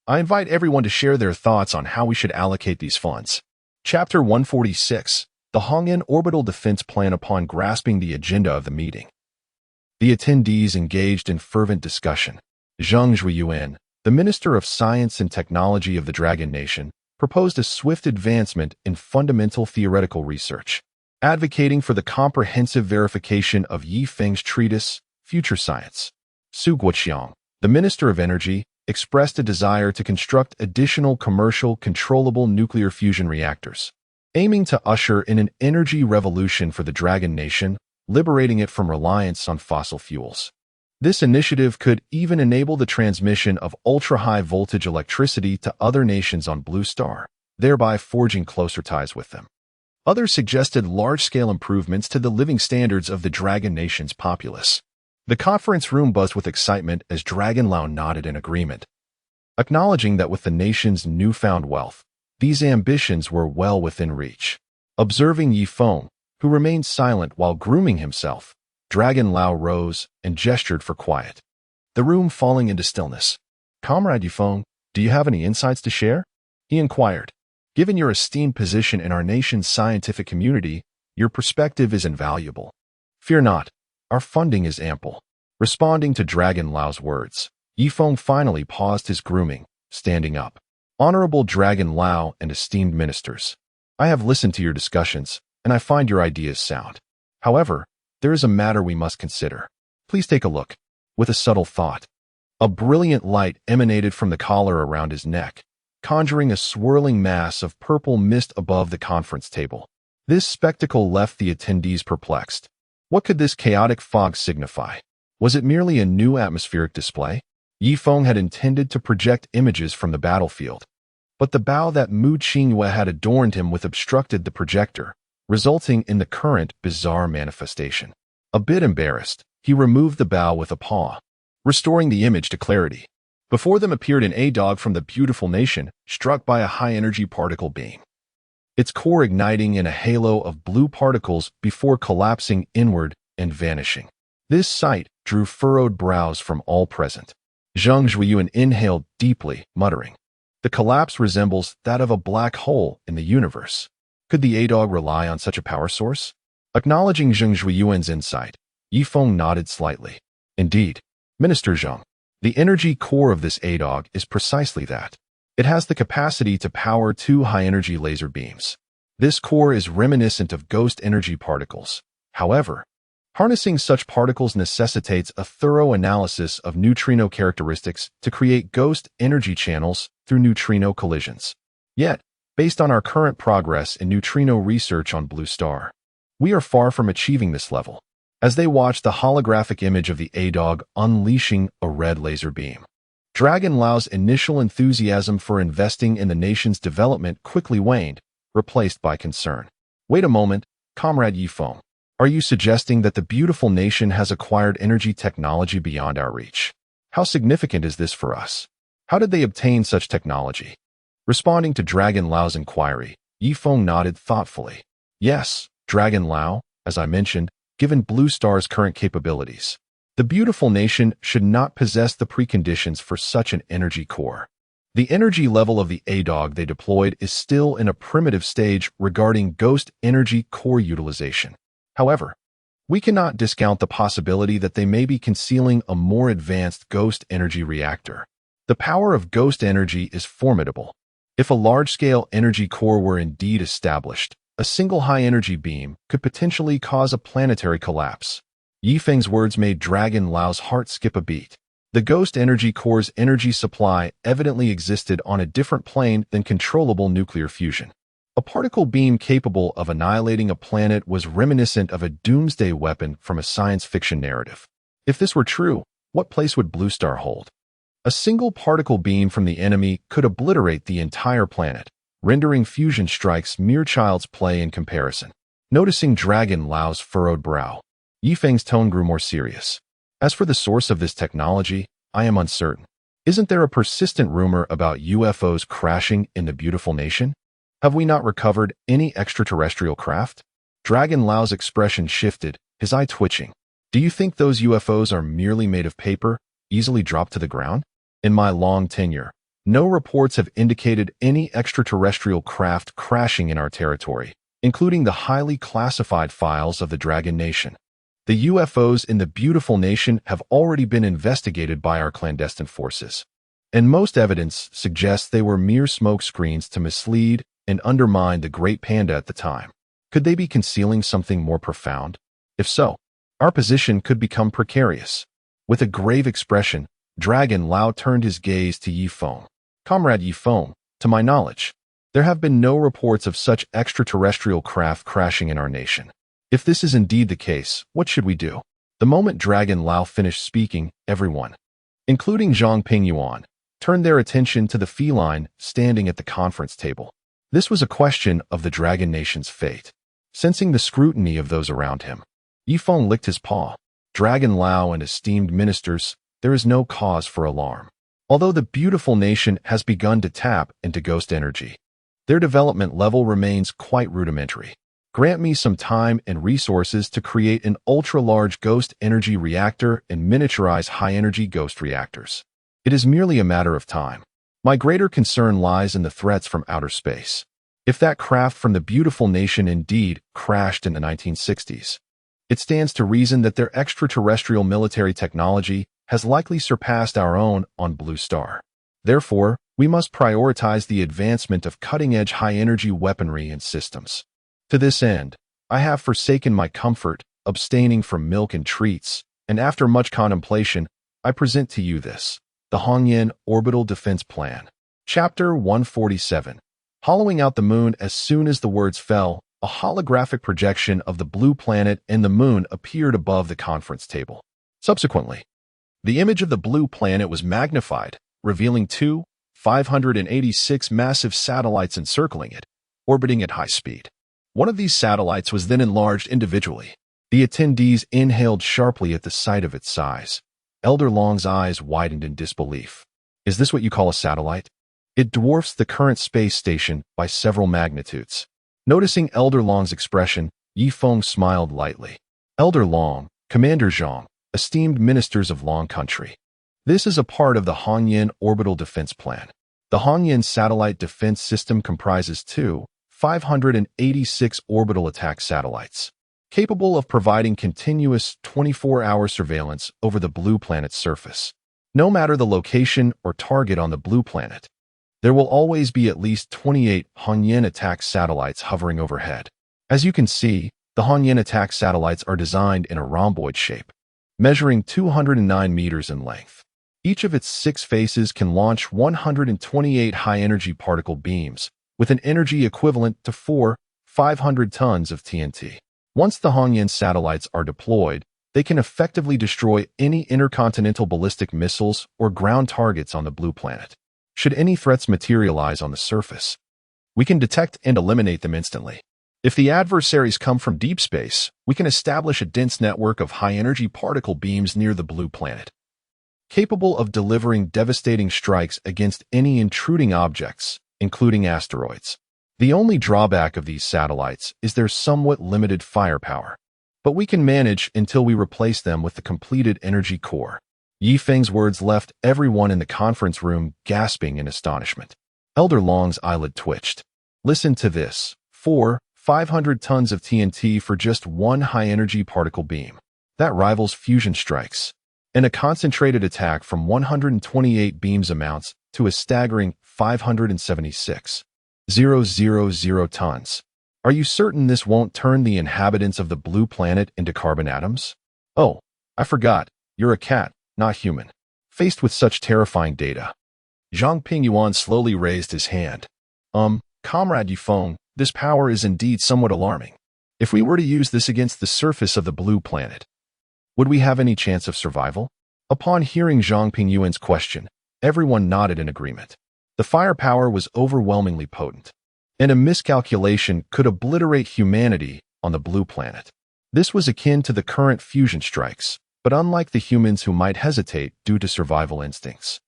I invite everyone to share their thoughts on how we should allocate these funds. Chapter 146. The Hongyan Orbital Defense Plan. Upon grasping the agenda of the meeting, the attendees engaged in fervent discussion. Zheng Zhuiyuan, the Minister of Science and Technology of the Dragon Nation, proposed a swift advancement in fundamental theoretical research, advocating for the comprehensive verification of Yifeng's treatise, Future Science. Su Guoqiang, the Minister of Energy, expressed a desire to construct additional commercial controllable nuclear fusion reactors, aiming to usher in an energy revolution for the Dragon Nation, liberating it from reliance on fossil fuels. This initiative could even enable the transmission of ultra-high voltage electricity to other nations on Blue Star, thereby forging closer ties with them. Others suggested large-scale improvements to the living standards of the Dragon Nation's populace. The conference room buzzed with excitement as Dragon Lao nodded in agreement, acknowledging that with the nation's newfound wealth, these ambitions were well within reach. Observing Yifeng, who remained silent while grooming himself, Dragon Lao rose and gestured for quiet, the room falling into stillness. Comrade Yifeng, do you have any insights to share? He inquired. Given your esteemed position in our nation's scientific community, your perspective is invaluable. Fear not, our funding is ample. Responding to Dragon Lao's words, Yifeng finally paused his grooming, standing up. Honorable Dragon Lao and esteemed ministers, I have listened to your discussions, and I find your ideas sound. However, there is a matter we must consider. Please take a look. With a subtle thought, a brilliant light emanated from the collar around his neck, conjuring a swirling mass of purple mist above the conference table. This spectacle left the attendees perplexed. What could this chaotic fog signify? Was it merely a new atmospheric display? Yifeng had intended to project images from the battlefield, but the bow that Mu Qingyue had adorned him with obstructed the projector, resulting in the current bizarre manifestation. A bit embarrassed, he removed the bow with a paw, restoring the image to clarity. Before them appeared an A-dog from the beautiful nation, struck by a high-energy particle beam, its core igniting in a halo of blue particles before collapsing inward and vanishing. This sight drew furrowed brows from all present. Zheng Zhuiyuan inhaled deeply, muttering, "The collapse resembles that of a black hole in the universe. Could the A-dog rely on such a power source?" Acknowledging Zheng Zhuiyuan's insight, Yifeng nodded slightly. Indeed, Minister Zheng, the energy core of this A-dog is precisely that. It has the capacity to power 2 high-energy laser beams. This core is reminiscent of ghost energy particles. However, Harnessing such particles necessitates a thorough analysis of neutrino characteristics to create ghost energy channels through neutrino collisions. Yet, based on our current progress in neutrino research on Blue Star, we are far from achieving this level. As they watch the holographic image of the A-Dog unleashing a red laser beam, Dragon Lau's initial enthusiasm for investing in the nation's development quickly waned, replaced by concern. Wait a moment, Comrade Yifeng. Are you suggesting that the beautiful nation has acquired energy technology beyond our reach? How significant is this for us? How did they obtain such technology? Responding to Dragon Lau's inquiry, Yifeng nodded thoughtfully. Yes, Dragon Lau, as I mentioned, given Blue Star's current capabilities, the beautiful nation should not possess the preconditions for such an energy core. The energy level of the A-Dog they deployed is still in a primitive stage regarding ghost energy core utilization. However, we cannot discount the possibility that they may be concealing a more advanced ghost energy reactor. The power of ghost energy is formidable. If a large-scale energy core were indeed established, a single high-energy beam could potentially cause a planetary collapse. Yifeng's words made Dragon Lau's heart skip a beat. The ghost energy core's energy supply evidently existed on a different plane than controllable nuclear fusion. A particle beam capable of annihilating a planet was reminiscent of a doomsday weapon from a science fiction narrative. If this were true, what place would Blue Star hold? A single particle beam from the enemy could obliterate the entire planet, rendering fusion strikes mere child's play in comparison. Noticing Dragon Lau's furrowed brow, Yifeng's tone grew more serious. As for the source of this technology, I am uncertain. Isn't there a persistent rumor about UFOs crashing in the beautiful nation? Have we not recovered any extraterrestrial craft? Dragon Lau's expression shifted, his eye twitching. Do you think those UFOs are merely made of paper, easily dropped to the ground? In my long tenure, no reports have indicated any extraterrestrial craft crashing in our territory, including the highly classified files of the Dragon Nation. The UFOs in the beautiful nation have already been investigated by our clandestine forces, and most evidence suggests they were mere smoke screens to mislead and undermine the Great Panda at the time. Could they be concealing something more profound? If so, our position could become precarious. With a grave expression, Dragon Lau turned his gaze to Yifeng. Comrade Yifeng, to my knowledge, there have been no reports of such extraterrestrial craft crashing in our nation. If this is indeed the case, what should we do? The moment Dragon Lau finished speaking, everyone, including Zhang Pingyuan, turned their attention to the feline standing at the conference table. This was a question of the Dragon Nation's fate. Sensing the scrutiny of those around him, Yifeng licked his paw. Dragon Lau and esteemed ministers, there is no cause for alarm. Although the beautiful nation has begun to tap into ghost energy, their development level remains quite rudimentary. Grant me some time and resources to create an ultra-large ghost energy reactor and miniaturize high-energy ghost reactors. It is merely a matter of time. My greater concern lies in the threats from outer space. If that craft from the beautiful nation indeed crashed in the 1960s, it stands to reason that their extraterrestrial military technology has likely surpassed our own on Blue Star. Therefore, we must prioritize the advancement of cutting-edge high-energy weaponry and systems. To this end, I have forsaken my comfort, abstaining from milk and treats, and after much contemplation, I present to you this, the Hongyan Orbital Defense Plan. Chapter 147. Hollowing out the moon. As soon as the words fell, a holographic projection of the blue planet and the moon appeared above the conference table. Subsequently, the image of the blue planet was magnified, revealing 586 massive satellites encircling it, orbiting at high speed. One of these satellites was then enlarged individually. The attendees inhaled sharply at the sight of its size. Elder Long's eyes widened in disbelief. Is this what you call a satellite? It dwarfs the current space station by several magnitudes. Noticing Elder Long's expression, Yifeng smiled lightly. Elder Long, Commander Zhang, esteemed ministers of Long Country. This is a part of the Hongyan Orbital Defense Plan. The Hongyan Satellite Defense System comprises 586 orbital attack satellites, capable of providing continuous 24-hour surveillance over the blue planet's surface. No matter the location or target on the blue planet, there will always be at least 28 Hongyan attack satellites hovering overhead. As you can see, The Hongyan attack satellites are designed in a rhomboid shape, measuring 209 meters in length. Each of its 6 faces can launch 128 high-energy particle beams, with an energy equivalent to 500 tons of TNT. Once the Hongyan satellites are deployed, they can effectively destroy any intercontinental ballistic missiles or ground targets on the blue planet. Should any threats materialize on the surface, we can detect and eliminate them instantly. If the adversaries come from deep space, we can establish a dense network of high-energy particle beams near the blue planet, capable of delivering devastating strikes against any intruding objects, including asteroids. The only drawback of these satellites is their somewhat limited firepower, but we can manage until we replace them with the completed energy core. Yi Feng's words left everyone in the conference room gasping in astonishment. Elder Long's eyelid twitched. Listen to this. 500 tons of TNT for just one high-energy particle beam. That rivals fusion strikes. And a concentrated attack from 128 beams amounts to a staggering 576,000 tons. Are you certain this won't turn the inhabitants of the blue planet into carbon atoms? Oh, I forgot. You're a cat, not human. Faced with such terrifying data, Zhang Pingyuan slowly raised his hand. Comrade Yifeng, this power is indeed somewhat alarming. If we were to use this against the surface of the blue planet, would we have any chance of survival? Upon hearing Zhang Pingyuan's question, everyone nodded in agreement. The firepower was overwhelmingly potent, and a miscalculation could obliterate humanity on the blue planet. This was akin to the current fusion strikes, but unlike the humans who might hesitate due to survival instincts.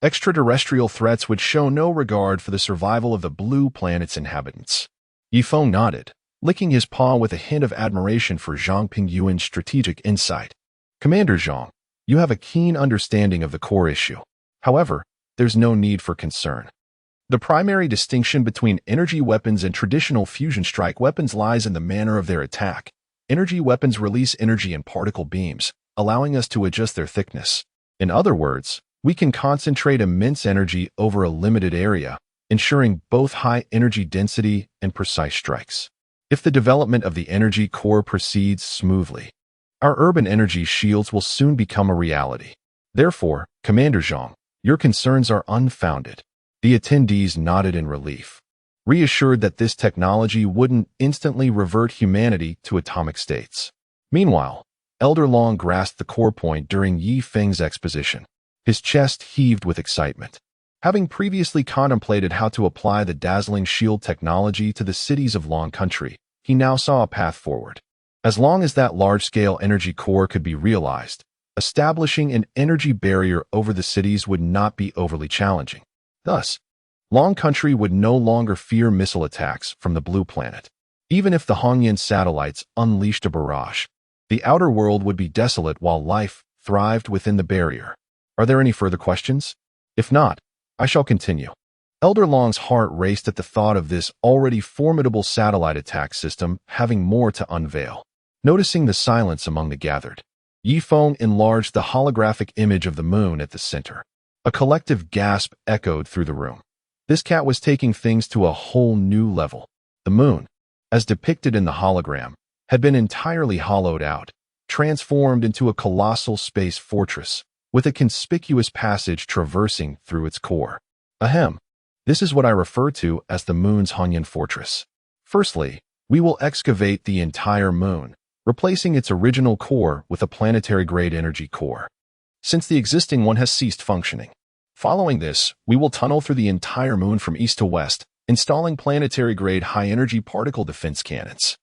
Extraterrestrial threats would show no regard for the survival of the blue planet's inhabitants. Yifeng nodded, licking his paw with a hint of admiration for Zhang Pingyuan's strategic insight. Commander Zhang, you have a keen understanding of the core issue. However, there's no need for concern. The primary distinction between energy weapons and traditional fusion strike weapons lies in the manner of their attack. Energy weapons release energy in particle beams, allowing us to adjust their thickness. In other words, we can concentrate immense energy over a limited area, ensuring both high energy density and precise strikes. If the development of the energy core proceeds smoothly, our urban energy shields will soon become a reality. Therefore, Commander Zhang, your concerns are unfounded. The attendees nodded in relief, reassured that this technology wouldn't instantly revert humanity to atomic states. Meanwhile, Elder Long grasped the core point during Yi Feng's exposition. His chest heaved with excitement. Having previously contemplated how to apply the dazzling shield technology to the cities of Long Country, he now saw a path forward. As long as that large-scale energy core could be realized, establishing an energy barrier over the cities would not be overly challenging. Thus, Long Country would no longer fear missile attacks from the blue planet. Even if the Hongyan satellites unleashed a barrage, the outer world would be desolate while life thrived within the barrier. Are there any further questions? If not, I shall continue. Elder Long's heart raced at the thought of this already formidable satellite attack system having more to unveil. Noticing the silence among the gathered, Yifeng enlarged the holographic image of the moon at the center. A collective gasp echoed through the room. This cat was taking things to a whole new level. The moon, as depicted in the hologram, had been entirely hollowed out, transformed into a colossal space fortress, with a conspicuous passage traversing through its core. Ahem. This is what I refer to as the moon's Hongyan fortress. Firstly, we will excavate the entire moon, replacing its original core with a planetary-grade energy core, since the existing one has ceased functioning. Following this, we will tunnel through the entire moon from east to west, installing planetary-grade high-energy particle defense cannons.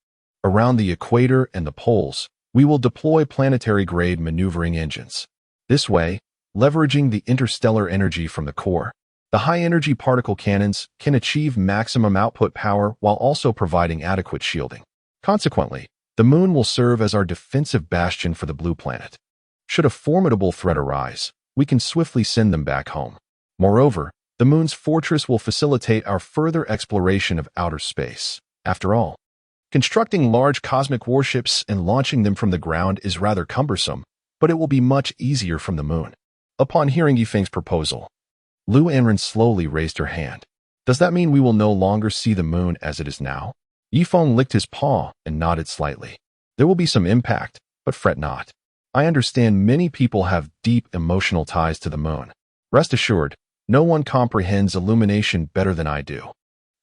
Around the equator and the poles, we will deploy planetary-grade maneuvering engines. This way, leveraging the interstellar energy from the core, the high-energy particle cannons can achieve maximum output power while also providing adequate shielding. Consequently, the moon will serve as our defensive bastion for the blue planet. Should a formidable threat arise, we can swiftly send them back home. Moreover, the moon's fortress will facilitate our further exploration of outer space. After all, constructing large cosmic warships and launching them from the ground is rather cumbersome, but it will be much easier from the moon. Upon hearing Yifeng's proposal, Lu Anren slowly raised her hand. Does that mean we will no longer see the moon as it is now? Yifeng licked his paw and nodded slightly. There will be some impact, but fret not. I understand many people have deep emotional ties to the moon. Rest assured, no one comprehends illumination better than I do.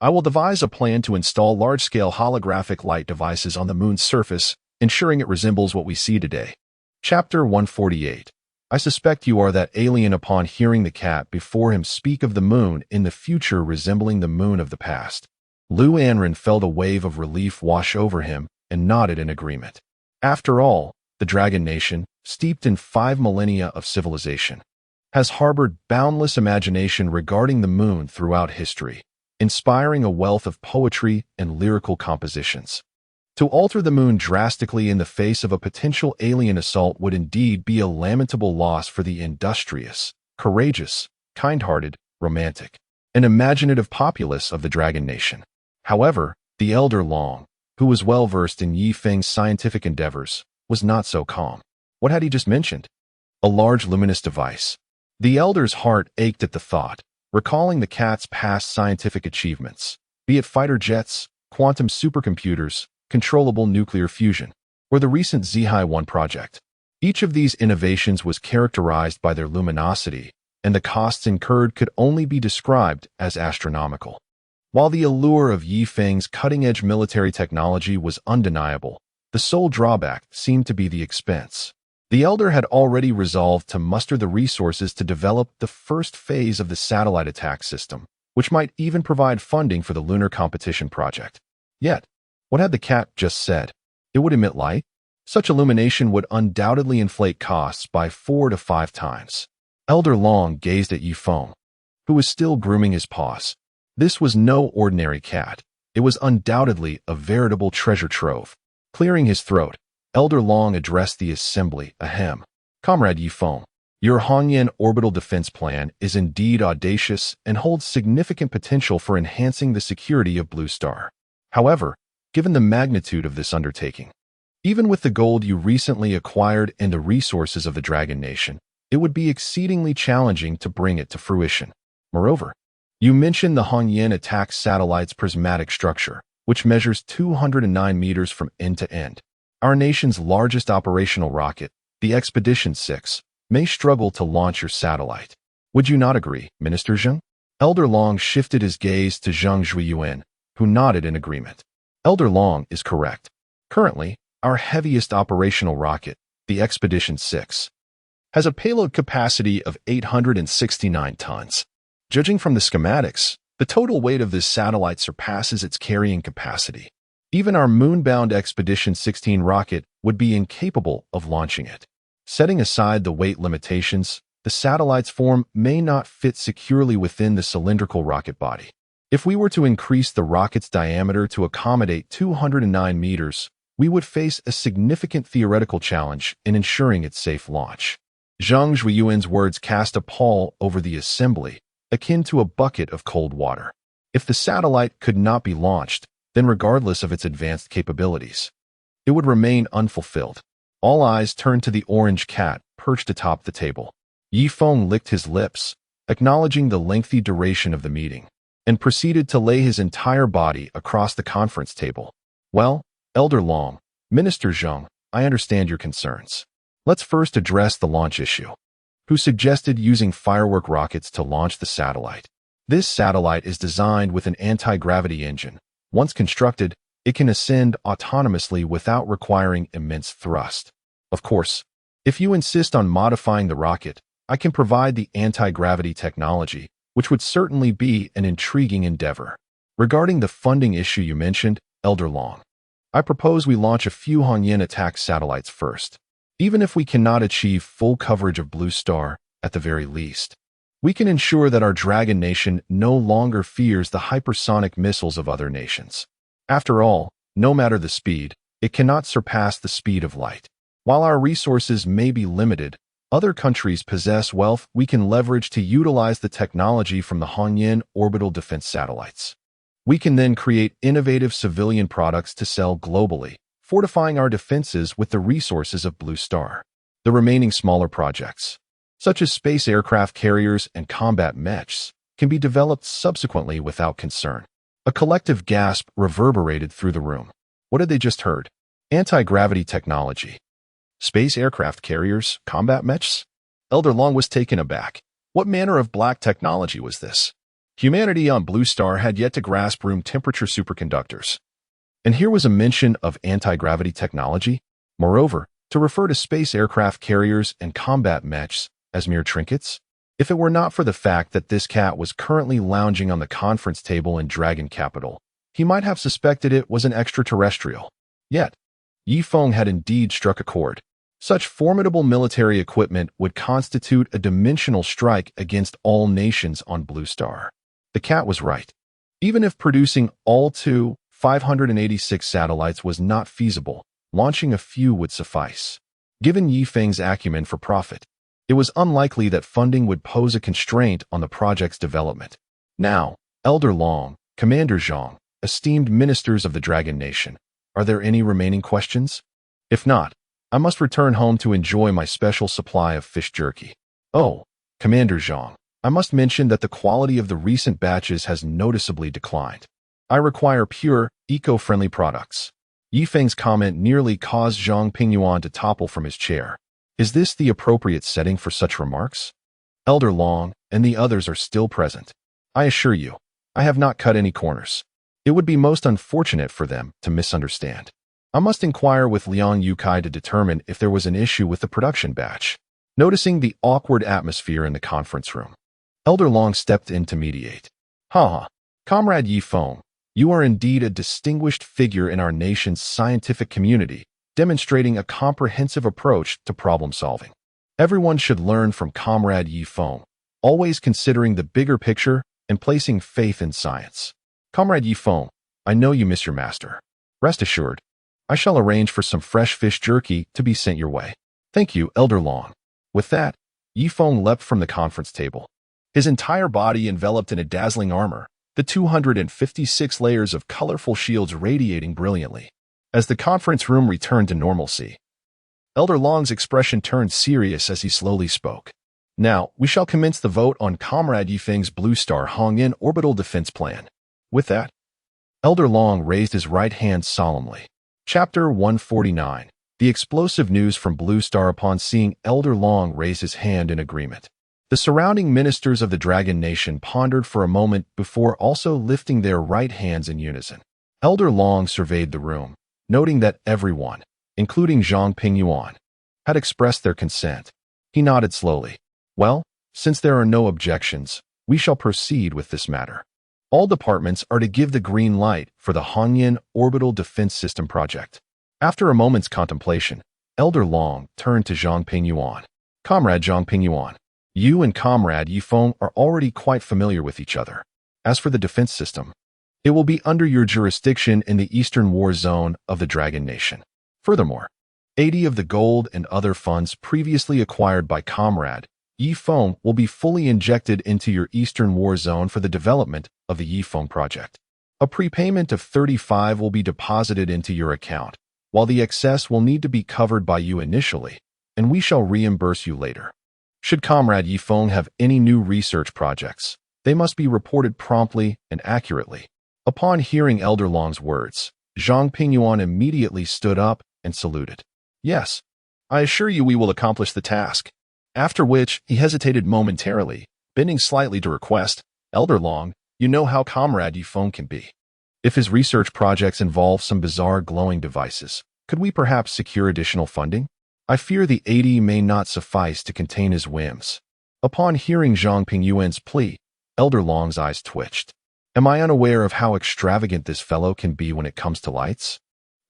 I will devise a plan to install large-scale holographic light devices on the moon's surface, ensuring it resembles what we see today. Chapter 148. I suspect you are that alien upon hearing the cat before him speak of the moon in the future resembling the moon of the past. Lu Anren felt a wave of relief wash over him and nodded in agreement. After all, the Dragon Nation, steeped in 5 millennia of civilization, has harbored boundless imagination regarding the moon throughout history, inspiring a wealth of poetry and lyrical compositions. To alter the moon drastically in the face of a potential alien assault would indeed be a lamentable loss for the industrious, courageous, kind-hearted, romantic, and imaginative populace of the Dragon Nation. However, the elder Long, who was well-versed in Yifeng's scientific endeavors, was not so calm. What had he just mentioned? A large luminous device. The elder's heart ached at the thought, recalling the cat's past scientific achievements, be it fighter jets, quantum supercomputers, controllable nuclear fusion, or the recent Zihai-1 project. Each of these innovations was characterized by their luminosity, and the costs incurred could only be described as astronomical. While the allure of Yifeng's cutting-edge military technology was undeniable, the sole drawback seemed to be the expense. The elder had already resolved to muster the resources to develop the first phase of the satellite attack system, which might even provide funding for the lunar competition project. Yet, what had the cat just said? It would emit light? Such illumination would undoubtedly inflate costs by 4 to 5 times. Elder Long gazed at Yifeng, who was still grooming his paws. This was no ordinary cat. It was undoubtedly a veritable treasure trove. Clearing his throat, Elder Long addressed the assembly, ahem. Comrade Yifeng, your Hongyan orbital defense plan is indeed audacious and holds significant potential for enhancing the security of Blue Star. However, given the magnitude of this undertaking, even with the gold you recently acquired and the resources of the Dragon Nation, it would be exceedingly challenging to bring it to fruition. Moreover, you mentioned the Hongyan attack satellite's prismatic structure, which measures 209 meters from end to end. Our nation's largest operational rocket, the Expedition 6, may struggle to launch your satellite. Would you not agree, Minister Zheng? Elder Long shifted his gaze to Zhang Zhuiyuan, who nodded in agreement. Elder Long is correct. Currently, our heaviest operational rocket, the Expedition 6, has a payload capacity of 869 tons. Judging from the schematics, the total weight of this satellite surpasses its carrying capacity. Even our moon-bound Expedition 16 rocket would be incapable of launching it. Setting aside the weight limitations, the satellite's form may not fit securely within the cylindrical rocket body. If we were to increase the rocket's diameter to accommodate 209 meters, we would face a significant theoretical challenge in ensuring its safe launch. Zhang Zhuiyuan's words cast a pall over the assembly, akin to a bucket of cold water. If the satellite could not be launched, then regardless of its advanced capabilities, it would remain unfulfilled. All eyes turned to the orange cat perched atop the table. Yifeng licked his lips, acknowledging the lengthy duration of the meeting, and proceeded to lay his entire body across the conference table. Well, Elder Long, Minister Zheng, I understand your concerns. Let's first address the launch issue. Who suggested using firework rockets to launch the satellite? This satellite is designed with an anti-gravity engine. Once constructed, it can ascend autonomously without requiring immense thrust. Of course, if you insist on modifying the rocket, I can provide the anti-gravity technology, which would certainly be an intriguing endeavor. Regarding the funding issue you mentioned, Elder Long, I propose we launch a few Hongyan attack satellites first. Even if we cannot achieve full coverage of Blue Star, at the very least, we can ensure that our Dragon Nation no longer fears the hypersonic missiles of other nations. After all, no matter the speed, it cannot surpass the speed of light. While our resources may be limited, other countries possess wealth we can leverage to utilize the technology from the Hongyan orbital defense satellites. We can then create innovative civilian products to sell globally, fortifying our defenses with the resources of Blue Star. The remaining smaller projects, such as space aircraft carriers and combat mechs, can be developed subsequently without concern. A collective gasp reverberated through the room. What had they just heard? Anti-gravity technology. Space aircraft carriers, combat mechs? Elder Long was taken aback. What manner of black technology was this? Humanity on Blue Star had yet to grasp room temperature superconductors. And here was a mention of anti-gravity technology. Moreover, to refer to space aircraft carriers and combat mechs as mere trinkets? If it were not for the fact that this cat was currently lounging on the conference table in Dragon Capital, he might have suspected it was an extraterrestrial. Yet, Feng had indeed struck a chord. Such formidable military equipment would constitute a dimensional strike against all nations on Blue Star. The cat was right. Even if producing all 586 satellites was not feasible, launching a few would suffice. Given Feng's acumen for profit, it was unlikely that funding would pose a constraint on the project's development. Now, Elder Long, Commander Zhang, esteemed ministers of the Dragon Nation, are there any remaining questions? If not, I must return home to enjoy my special supply of fish jerky. Oh, Commander Zhang, I must mention that the quality of the recent batches has noticeably declined. I require pure, eco-friendly products. Feng's comment nearly caused Zhang Pingyuan to topple from his chair. Is this the appropriate setting for such remarks? Elder Long and the others are still present. I assure you, I have not cut any corners. It would be most unfortunate for them to misunderstand. I must inquire with Liang Yukai to determine if there was an issue with the production batch. Noticing the awkward atmosphere in the conference room, Elder Long stepped in to mediate. Comrade Feng, you are indeed a distinguished figure in our nation's scientific community, demonstrating a comprehensive approach to problem solving. Everyone should learn from Comrade Feng, always considering the bigger picture and placing faith in science. Comrade Feng, I know you miss your master. Rest assured, I shall arrange for some fresh fish jerky to be sent your way. Thank you, Elder Long. With that, Feng leapt from the conference table. His entire body enveloped in a dazzling armor, the 256 layers of colorful shields radiating brilliantly. As the conference room returned to normalcy, Elder Long's expression turned serious as he slowly spoke. Now, we shall commence the vote on Comrade Feng's Blue Star Hongyan orbital defense plan. With that, Elder Long raised his right hand solemnly. Chapter 149. The explosive news from Blue Star upon seeing Elder Long raise his hand in agreement. The surrounding ministers of the Dragon Nation pondered for a moment before also lifting their right hands in unison. Elder Long surveyed the room, noting that everyone, including Zhang Pingyuan, had expressed their consent. He nodded slowly. Well, since there are no objections, we shall proceed with this matter. All departments are to give the green light for the Hongyan Orbital Defense System project. After a moment's contemplation, Elder Long turned to Zhang Pingyuan. Comrade Zhang Pingyuan, you and Comrade Feng are already quite familiar with each other. As for the defense system, it will be under your jurisdiction in the Eastern War Zone of the Dragon Nation. Furthermore, 80 of the gold and other funds previously acquired by Comrade Feng will be fully injected into your Eastern War Zone for the development of the Feng project. A prepayment of 35 will be deposited into your account, while the excess will need to be covered by you initially, and we shall reimburse you later. Should Comrade Feng have any new research projects, they must be reported promptly and accurately. Upon hearing Elder Long's words, Zhang Pingyuan immediately stood up and saluted. Yes, I assure you we will accomplish the task. After which, he hesitated momentarily, bending slightly to request, Elder Long, you know how Comrade Feng can be. If his research projects involve some bizarre glowing devices, could we perhaps secure additional funding? I fear the 80 may not suffice to contain his whims. Upon hearing Zhang Pingyuan's plea, Elder Long's eyes twitched. Am I unaware of how extravagant this fellow can be when it comes to lights?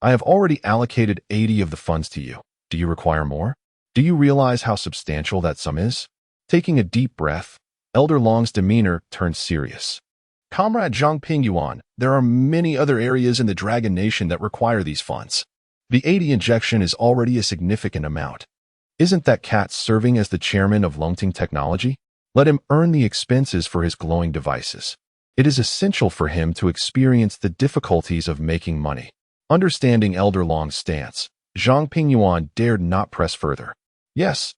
I have already allocated 80 of the funds to you. Do you require more? Do you realize how substantial that sum is? Taking a deep breath, Elder Long's demeanor turned serious. Comrade Zhang Pingyuan, there are many other areas in the Dragon Nation that require these funds. The 80 injection is already a significant amount. Isn't that cat serving as the chairman of Longting Technology? Let him earn the expenses for his glowing devices. It is essential for him to experience the difficulties of making money. Understanding Elder Long's stance, Zhang Pingyuan dared not press further. Yes,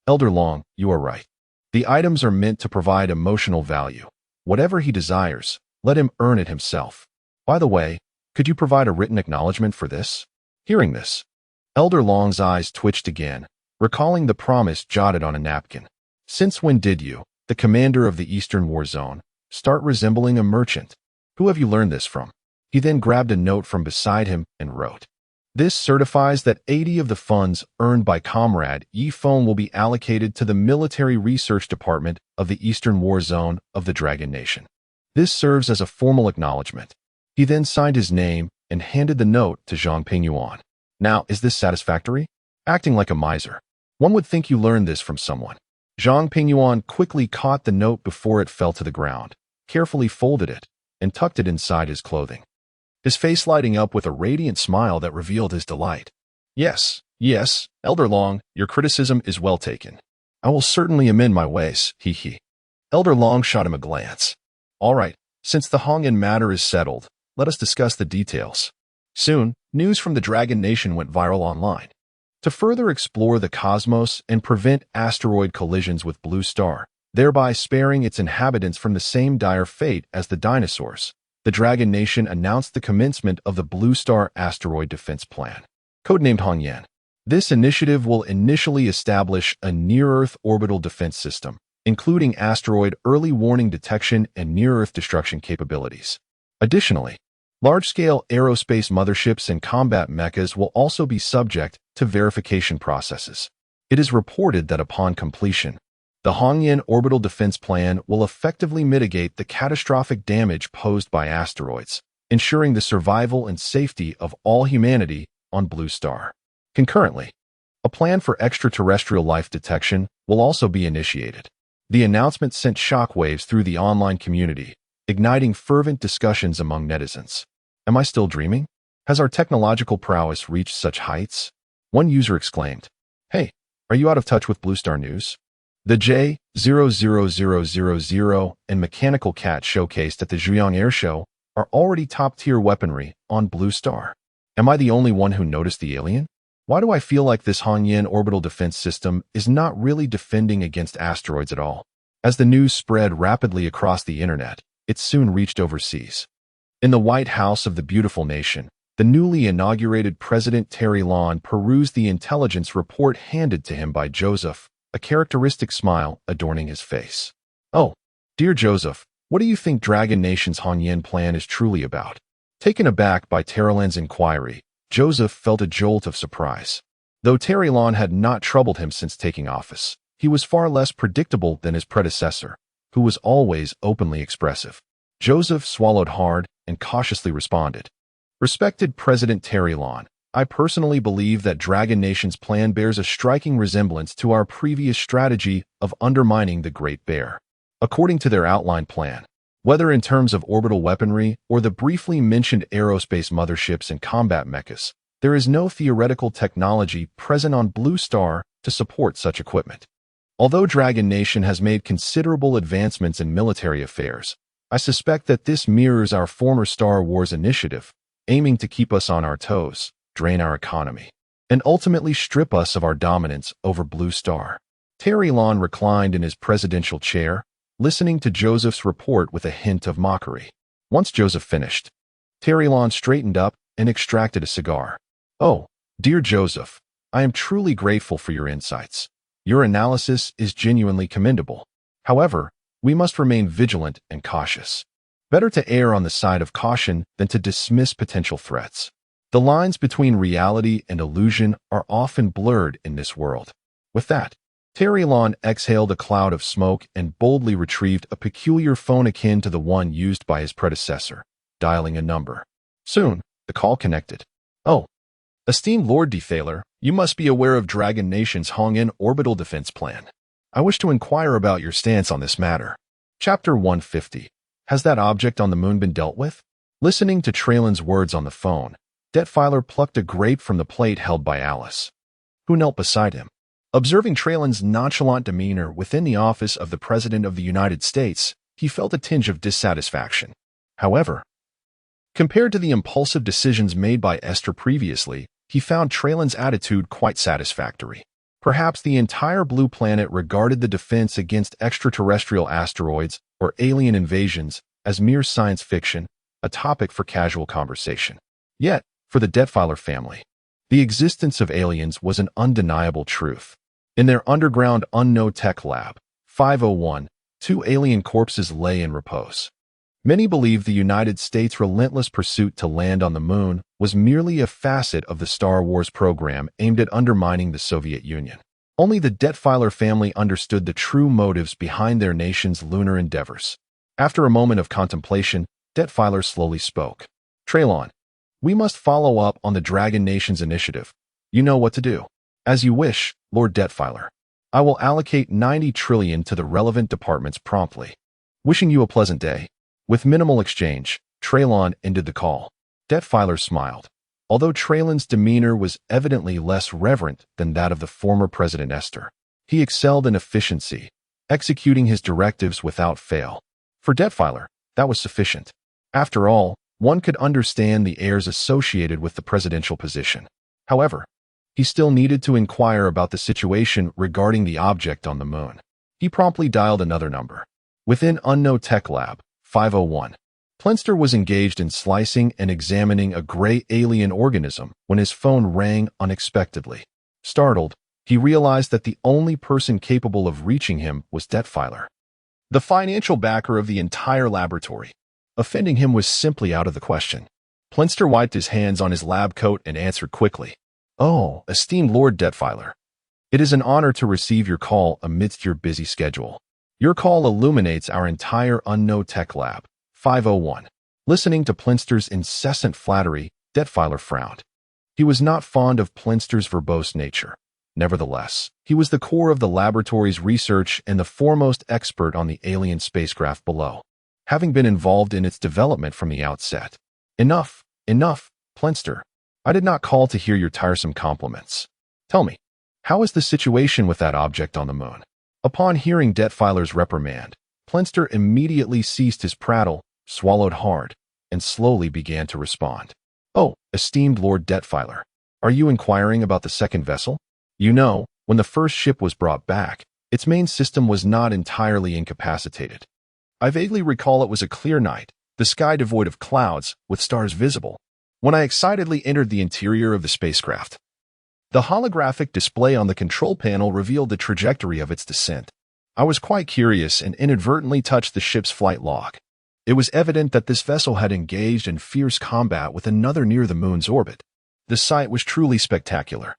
Elder Long, you are right. The items are meant to provide emotional value. Whatever he desires, Let him earn it himself. By the way, could you provide a written acknowledgement for this? Hearing this, Elder Long's eyes twitched again, recalling the promise jotted on a napkin. Since when did you, the commander of the Eastern War Zone, start resembling a merchant? Who have you learned this from? He then grabbed a note from beside him and wrote, "This certifies that 80 of the funds earned by Comrade Feng will be allocated to the Military Research Department of the Eastern War Zone of the Dragon Nation. This serves as a formal acknowledgement." He then signed his name and handed the note to Zhang Pingyuan. "Now, is this satisfactory?" Acting like a miser. One would think you learned this from someone. Zhang Pingyuan quickly caught the note before it fell to the ground, carefully folded it, and tucked it inside his clothing, his face lighting up with a radiant smile that revealed his delight. Yes, Elder Long, your criticism is well taken. I will certainly amend my ways, he. Elder Long shot him a glance. All right, since the Hongyan matter is settled, let us discuss the details. Soon, news from the Dragon Nation went viral online. To further explore the cosmos and prevent asteroid collisions with Blue Star, thereby sparing its inhabitants from the same dire fate as the dinosaurs, the Dragon Nation announced the commencement of the Blue Star Asteroid Defense Plan, codenamed Hongyan. This initiative will initially establish a near-Earth orbital defense system, including asteroid early warning detection and near-Earth destruction capabilities. Additionally, large-scale aerospace motherships and combat mechas will also be subject to verification processes. It is reported that upon completion, the Hongyan Orbital Defense Plan will effectively mitigate the catastrophic damage posed by asteroids, ensuring the survival and safety of all humanity on Blue Star. Concurrently, a plan for extraterrestrial life detection will also be initiated. The announcement sent shockwaves through the online community, igniting fervent discussions among netizens. Am I still dreaming? Has our technological prowess reached such heights? One user exclaimed, "Hey, are you out of touch with Blue Star News? The J-00000 and Mechanical Cat showcased at the Zhuang Air Show are already top-tier weaponry on Blue Star. Am I the only one who noticed the alien? Why do I feel like this Hongyan orbital defense system is not really defending against asteroids at all?" As the news spread rapidly across the internet, it soon reached overseas. In the White House of the beautiful nation, the newly inaugurated President Terry Lawn perused the intelligence report handed to him by Joseph, a characteristic smile adorning his face. "Oh, dear Joseph, what do you think Dragon Nation's Hongyan plan is truly about?" Taken aback by Terrylan's inquiry, Joseph felt a jolt of surprise. Though Terry Lawn had not troubled him since taking office, he was far less predictable than his predecessor, who was always openly expressive. Joseph swallowed hard and cautiously responded, "Respected President Terry Lawn, I personally believe that Dragon Nation's plan bears a striking resemblance to our previous strategy of undermining the Great Bear. According to their outlined plan, whether in terms of orbital weaponry or the briefly mentioned aerospace motherships and combat mechas, there is no theoretical technology present on Blue Star to support such equipment. Although Dragon Nation has made considerable advancements in military affairs, I suspect that this mirrors our former Star Wars initiative, aiming to keep us on our toes, drain our economy, and ultimately strip us of our dominance over Blue Star." Terry Lawn reclined in his presidential chair, listening to Joseph's report with a hint of mockery. Once Joseph finished, Terry Lawn straightened up and extracted a cigar. "Oh, dear Joseph, I am truly grateful for your insights. Your analysis is genuinely commendable. However, we must remain vigilant and cautious. Better to err on the side of caution than to dismiss potential threats. The lines between reality and illusion are often blurred in this world." With that, Terry Lawn exhaled a cloud of smoke and boldly retrieved a peculiar phone akin to the one used by his predecessor, dialing a number. Soon, the call connected. "Oh, esteemed Lord Dethaler, you must be aware of Dragon Nation's Hongyan orbital defense plan. I wish to inquire about your stance on this matter. Chapter 150. Has that object on the moon been dealt with?" Listening to Traylan's words on the phone, Detfiler plucked a grape from the plate held by Alice, who knelt beside him. Observing Traylan's nonchalant demeanor within the office of the President of the United States, he felt a tinge of dissatisfaction. However, compared to the impulsive decisions made by Esther previously, he found Traylan's attitude quite satisfactory. Perhaps the entire Blue Planet regarded the defense against extraterrestrial asteroids or alien invasions as mere science fiction, a topic for casual conversation. Yet, for the Detfiler family, the existence of aliens was an undeniable truth. In their underground Meow-tech lab, 501, two alien corpses lay in repose. Many believe the United States' relentless pursuit to land on the moon was merely a facet of the Star Wars program aimed at undermining the Soviet Union. Only the Detfiler family understood the true motives behind their nation's lunar endeavors. After a moment of contemplation, Detfiler slowly spoke. Traylon, we must follow up on the Dragon Nation's initiative. You know what to do. As you wish, Lord Detfiler. I will allocate 90 trillion to the relevant departments promptly. Wishing you a pleasant day. With minimal exchange, Traylon ended the call. Detfiler smiled. Although Traylon's demeanor was evidently less reverent than that of the former President Esther, he excelled in efficiency, executing his directives without fail. For Detfiler, that was sufficient. After all, one could understand the airs associated with the presidential position. However, he still needed to inquire about the situation regarding the object on the moon. He promptly dialed another number. Within Meow-tech Lab, 501, Plenster was engaged in slicing and examining a gray alien organism when his phone rang unexpectedly. Startled, he realized that the only person capable of reaching him was Detfiler, the financial backer of the entire laboratory. Offending him was simply out of the question. Plenster wiped his hands on his lab coat and answered quickly. Oh, esteemed Lord Detfiler. It is an honor to receive your call amidst your busy schedule. Your call illuminates our entire Meow-tech Lab, 501. Listening to Plenster's incessant flattery, Detfiler frowned. He was not fond of Plenster's verbose nature. Nevertheless, he was the core of the laboratory's research and the foremost expert on the alien spacecraft below, having been involved in its development from the outset. Enough, Plenster. I did not call to hear your tiresome compliments. Tell me, how is the situation with that object on the moon? Upon hearing Detfiler's reprimand, Plenster immediately ceased his prattle, swallowed hard, and slowly began to respond. Oh, esteemed Lord Detfiler, are you inquiring about the second vessel? You know, when the first ship was brought back, its main system was not entirely incapacitated. I vaguely recall it was a clear night, the sky devoid of clouds, with stars visible, when I excitedly entered the interior of the spacecraft. The holographic display on the control panel revealed the trajectory of its descent. I was quite curious and inadvertently touched the ship's flight log. It was evident that this vessel had engaged in fierce combat with another near the moon's orbit. The sight was truly spectacular.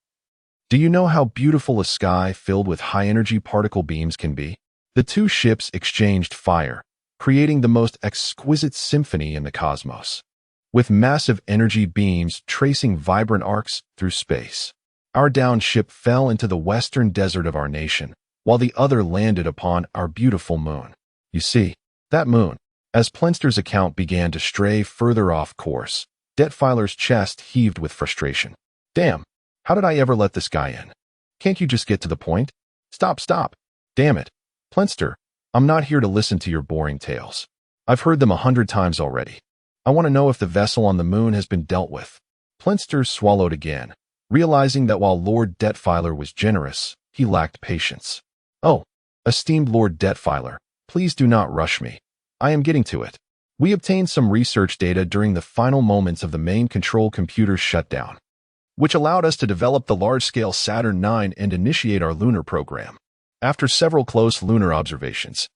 Do you know how beautiful a sky filled with high-energy particle beams can be? The two ships exchanged fire, creating the most exquisite symphony in the cosmos, with massive energy beams tracing vibrant arcs through space. Our downed ship fell into the western desert of our nation, while the other landed upon our beautiful moon. You see, that moon, as Plenster's account began to stray further off course, Detfiler's chest heaved with frustration. Damn, how did I ever let this guy in? Can't you just get to the point? Stop. Damn it. Plenster, I'm not here to listen to your boring tales. I've heard them 100 times already. I want to know if the vessel on the moon has been dealt with. Plenster swallowed again, realizing that while Lord Detfiler was generous, he lacked patience. Oh, esteemed Lord Detfiler, please do not rush me. I am getting to it. We obtained some research data during the final moments of the main control computer's shutdown, which allowed us to develop the large-scale Saturn IX and initiate our lunar program. After several close lunar observations,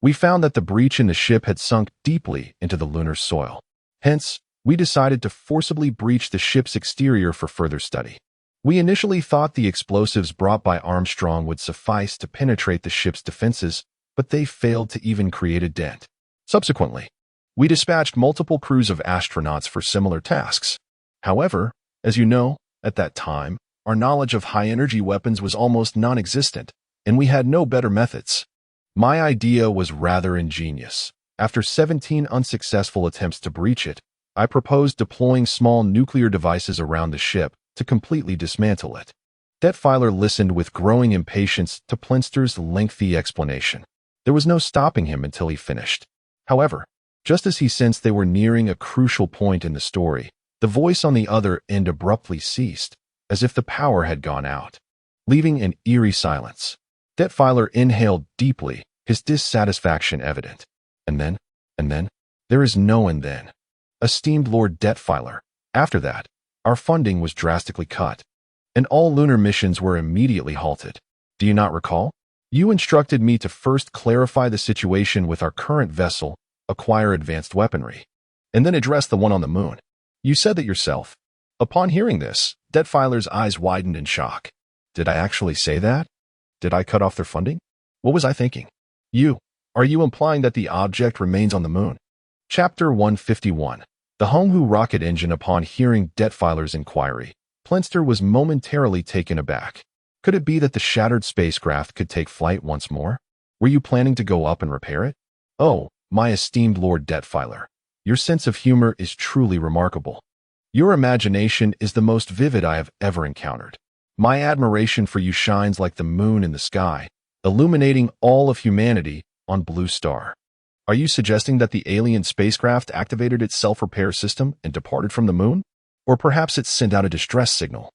we found that the breach in the ship had sunk deeply into the lunar soil. Hence, we decided to forcibly breach the ship's exterior for further study. We initially thought the explosives brought by Armstrong would suffice to penetrate the ship's defenses, but they failed to even create a dent. Subsequently, we dispatched multiple crews of astronauts for similar tasks. However, as you know, at that time, our knowledge of high-energy weapons was almost non-existent, and we had no better methods. My idea was rather ingenious. After 17 unsuccessful attempts to breach it, I proposed deploying small nuclear devices around the ship to completely dismantle it. Detfiler listened with growing impatience to Plenster's lengthy explanation. There was no stopping him until he finished. However, just as he sensed they were nearing a crucial point in the story, the voice on the other end abruptly ceased, as if the power had gone out, leaving an eerie silence. Detfiler inhaled deeply, his dissatisfaction evident. And then, There is no and then. Esteemed Lord Debt Filer, after that, our funding was drastically cut, and all lunar missions were immediately halted. Do you not recall? You instructed me to first clarify the situation with our current vessel, acquire advanced weaponry, and then address the one on the moon. You said that yourself. Upon hearing this, Debt Filer's eyes widened in shock. Did I actually say that? Did I cut off their funding? What was I thinking? Are you implying that the object remains on the moon? Chapter 151. The Honghu rocket engine. Upon hearing Debt Filer's inquiry, Plinster was momentarily taken aback. Could it be that the shattered spacecraft could take flight once more? Were you planning to go up and repair it? Oh, my esteemed Lord Debt Filer, your sense of humor is truly remarkable. Your imagination is the most vivid I have ever encountered. My admiration for you shines like the moon in the sky, illuminating all of humanity on Blue Star. Are you suggesting that the alien spacecraft activated its self-repair system and departed from the moon? Or perhaps it sent out a distress signal,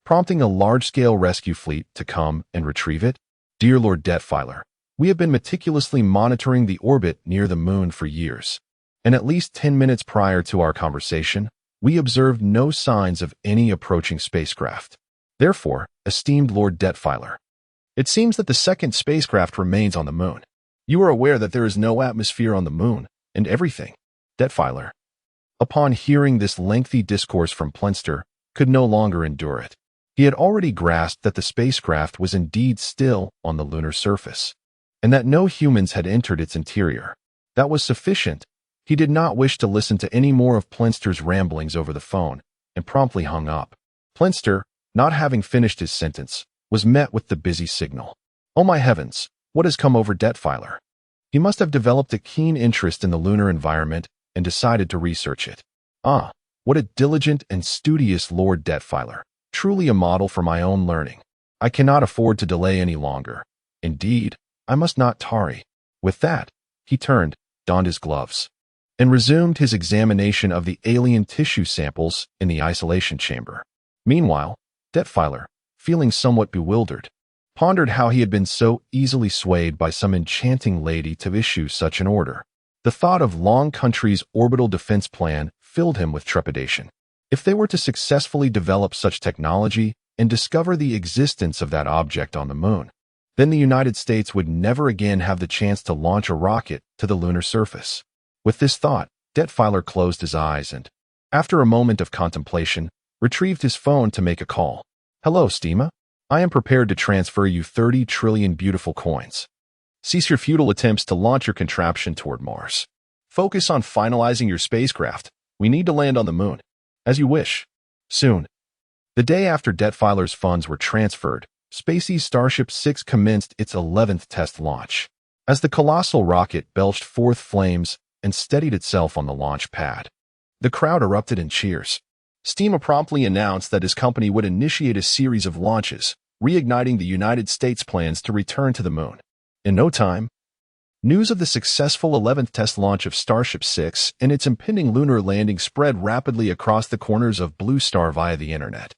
prompting a large-scale rescue fleet to come and retrieve it? Dear Lord Debt Filer, we have been meticulously monitoring the orbit near the moon for years, and at least 10 minutes prior to our conversation, we observed no signs of any approaching spacecraft. Therefore, esteemed Lord Debt Filer, it seems that the second spacecraft remains on the moon. You are aware that there is no atmosphere on the moon, and everything. Debt Filer, upon hearing this lengthy discourse from Plinster, could no longer endure it. He had already grasped that the spacecraft was indeed still on the lunar surface, and that no humans had entered its interior. That was sufficient. He did not wish to listen to any more of Plinster's ramblings over the phone, and promptly hung up. Plinster, not having finished his sentence, was met with the busy signal. Oh my heavens, what has come over Debt Filer? He must have developed a keen interest in the lunar environment and decided to research it. Ah, what a diligent and studious Lord Debt Filer. Truly a model for my own learning. I cannot afford to delay any longer. Indeed, I must not tarry. With that, he turned, donned his gloves, and resumed his examination of the alien tissue samples in the isolation chamber. Meanwhile, Debt Filer, feeling somewhat bewildered, pondered how he had been so easily swayed by some enchanting lady to issue such an order. The thought of Long Country's orbital defense plan filled him with trepidation. If they were to successfully develop such technology and discover the existence of that object on the moon, then the United States would never again have the chance to launch a rocket to the lunar surface. With this thought, Debt Filer closed his eyes and, after a moment of contemplation, retrieved his phone to make a call. Hello, Stima. I am prepared to transfer you 30 trillion beautiful coins. Cease your futile attempts to launch your contraption toward Mars. Focus on finalizing your spacecraft. We need to land on the moon. As you wish. Soon. The day after Debt Filer's funds were transferred, Spacey's Starship 6 commenced its 11th test launch. As the colossal rocket belched forth flames and steadied itself on the launch pad, the crowd erupted in cheers. Stima promptly announced that his company would initiate a series of launches, reigniting the United States' plans to return to the moon. In no time, news of the successful 11th test launch of Starship 6 and its impending lunar landing spread rapidly across the corners of Blue Star via the internet.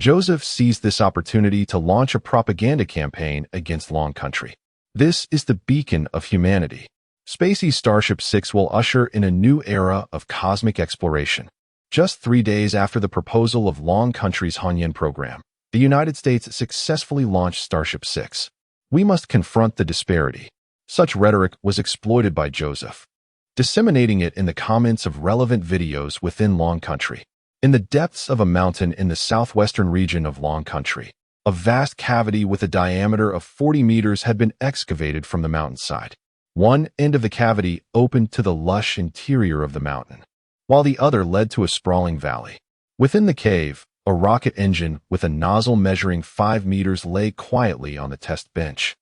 Joseph seized this opportunity to launch a propaganda campaign against Long Country. This is the beacon of humanity. Spacey's Starship 6 will usher in a new era of cosmic exploration. Just 3 days after the proposal of Long Country's Hongyan program, the United States successfully launched Starship 6. We must confront the disparity. Such rhetoric was exploited by Joseph, disseminating it in the comments of relevant videos within Long Country. In the depths of a mountain in the southwestern region of Long Country, a vast cavity with a diameter of 40 meters had been excavated from the mountainside. One end of the cavity opened to the lush interior of the mountain, while the other led to a sprawling valley. Within the cave, a rocket engine with a nozzle measuring 5 meters lay quietly on the test bench,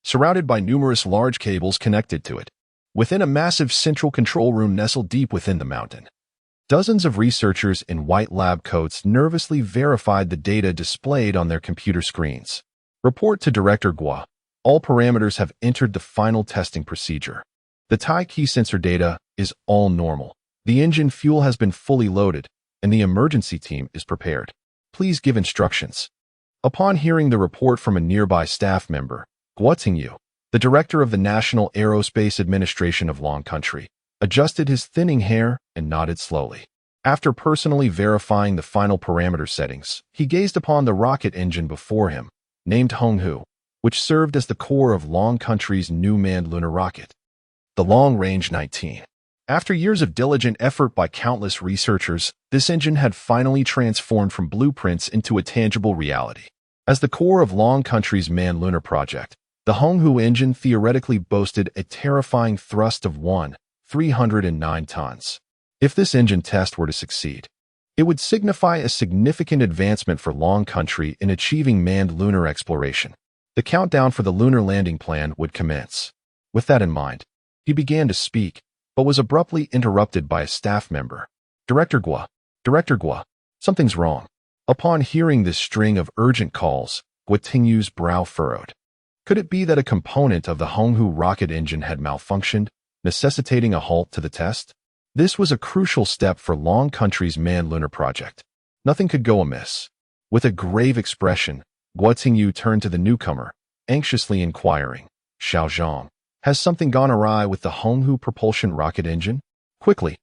surrounded by numerous large cables connected to it. Within a massive central control room nestled deep within the mountain, dozens of researchers in white lab coats nervously verified the data displayed on their computer screens. Report to Director Gua. All parameters have entered the final testing procedure. The tie key sensor data is all normal. The engine fuel has been fully loaded, and the emergency team is prepared. Please give instructions. Upon hearing the report from a nearby staff member, Guo Tingyu, the director of the National Aerospace Administration of Long Country, adjusted his thinning hair, and nodded slowly. After personally verifying the final parameter settings, he gazed upon the rocket engine before him, named Honghu, which served as the core of Long Country's new manned lunar rocket, the Long Range 19. After years of diligent effort by countless researchers, this engine had finally transformed from blueprints into a tangible reality. As the core of Long Country's manned lunar project, the Honghu engine theoretically boasted a terrifying thrust of 309 tons. If this engine test were to succeed, it would signify a significant advancement for Long Country in achieving manned lunar exploration. The countdown for the lunar landing plan would commence. With that in mind, he began to speak, but was abruptly interrupted by a staff member. Director Gua, something's wrong. Upon hearing this string of urgent calls, Guotingyu's brow furrowed. Could it be that a component of the Honghu rocket engine had malfunctioned, necessitating a halt to the test? This was a crucial step for Long Country's manned lunar project. Nothing could go amiss. With a grave expression, Guotingyu turned to the newcomer, anxiously inquiring, Xiaozhang, has something gone awry with the Honghu propulsion rocket engine? Quickly,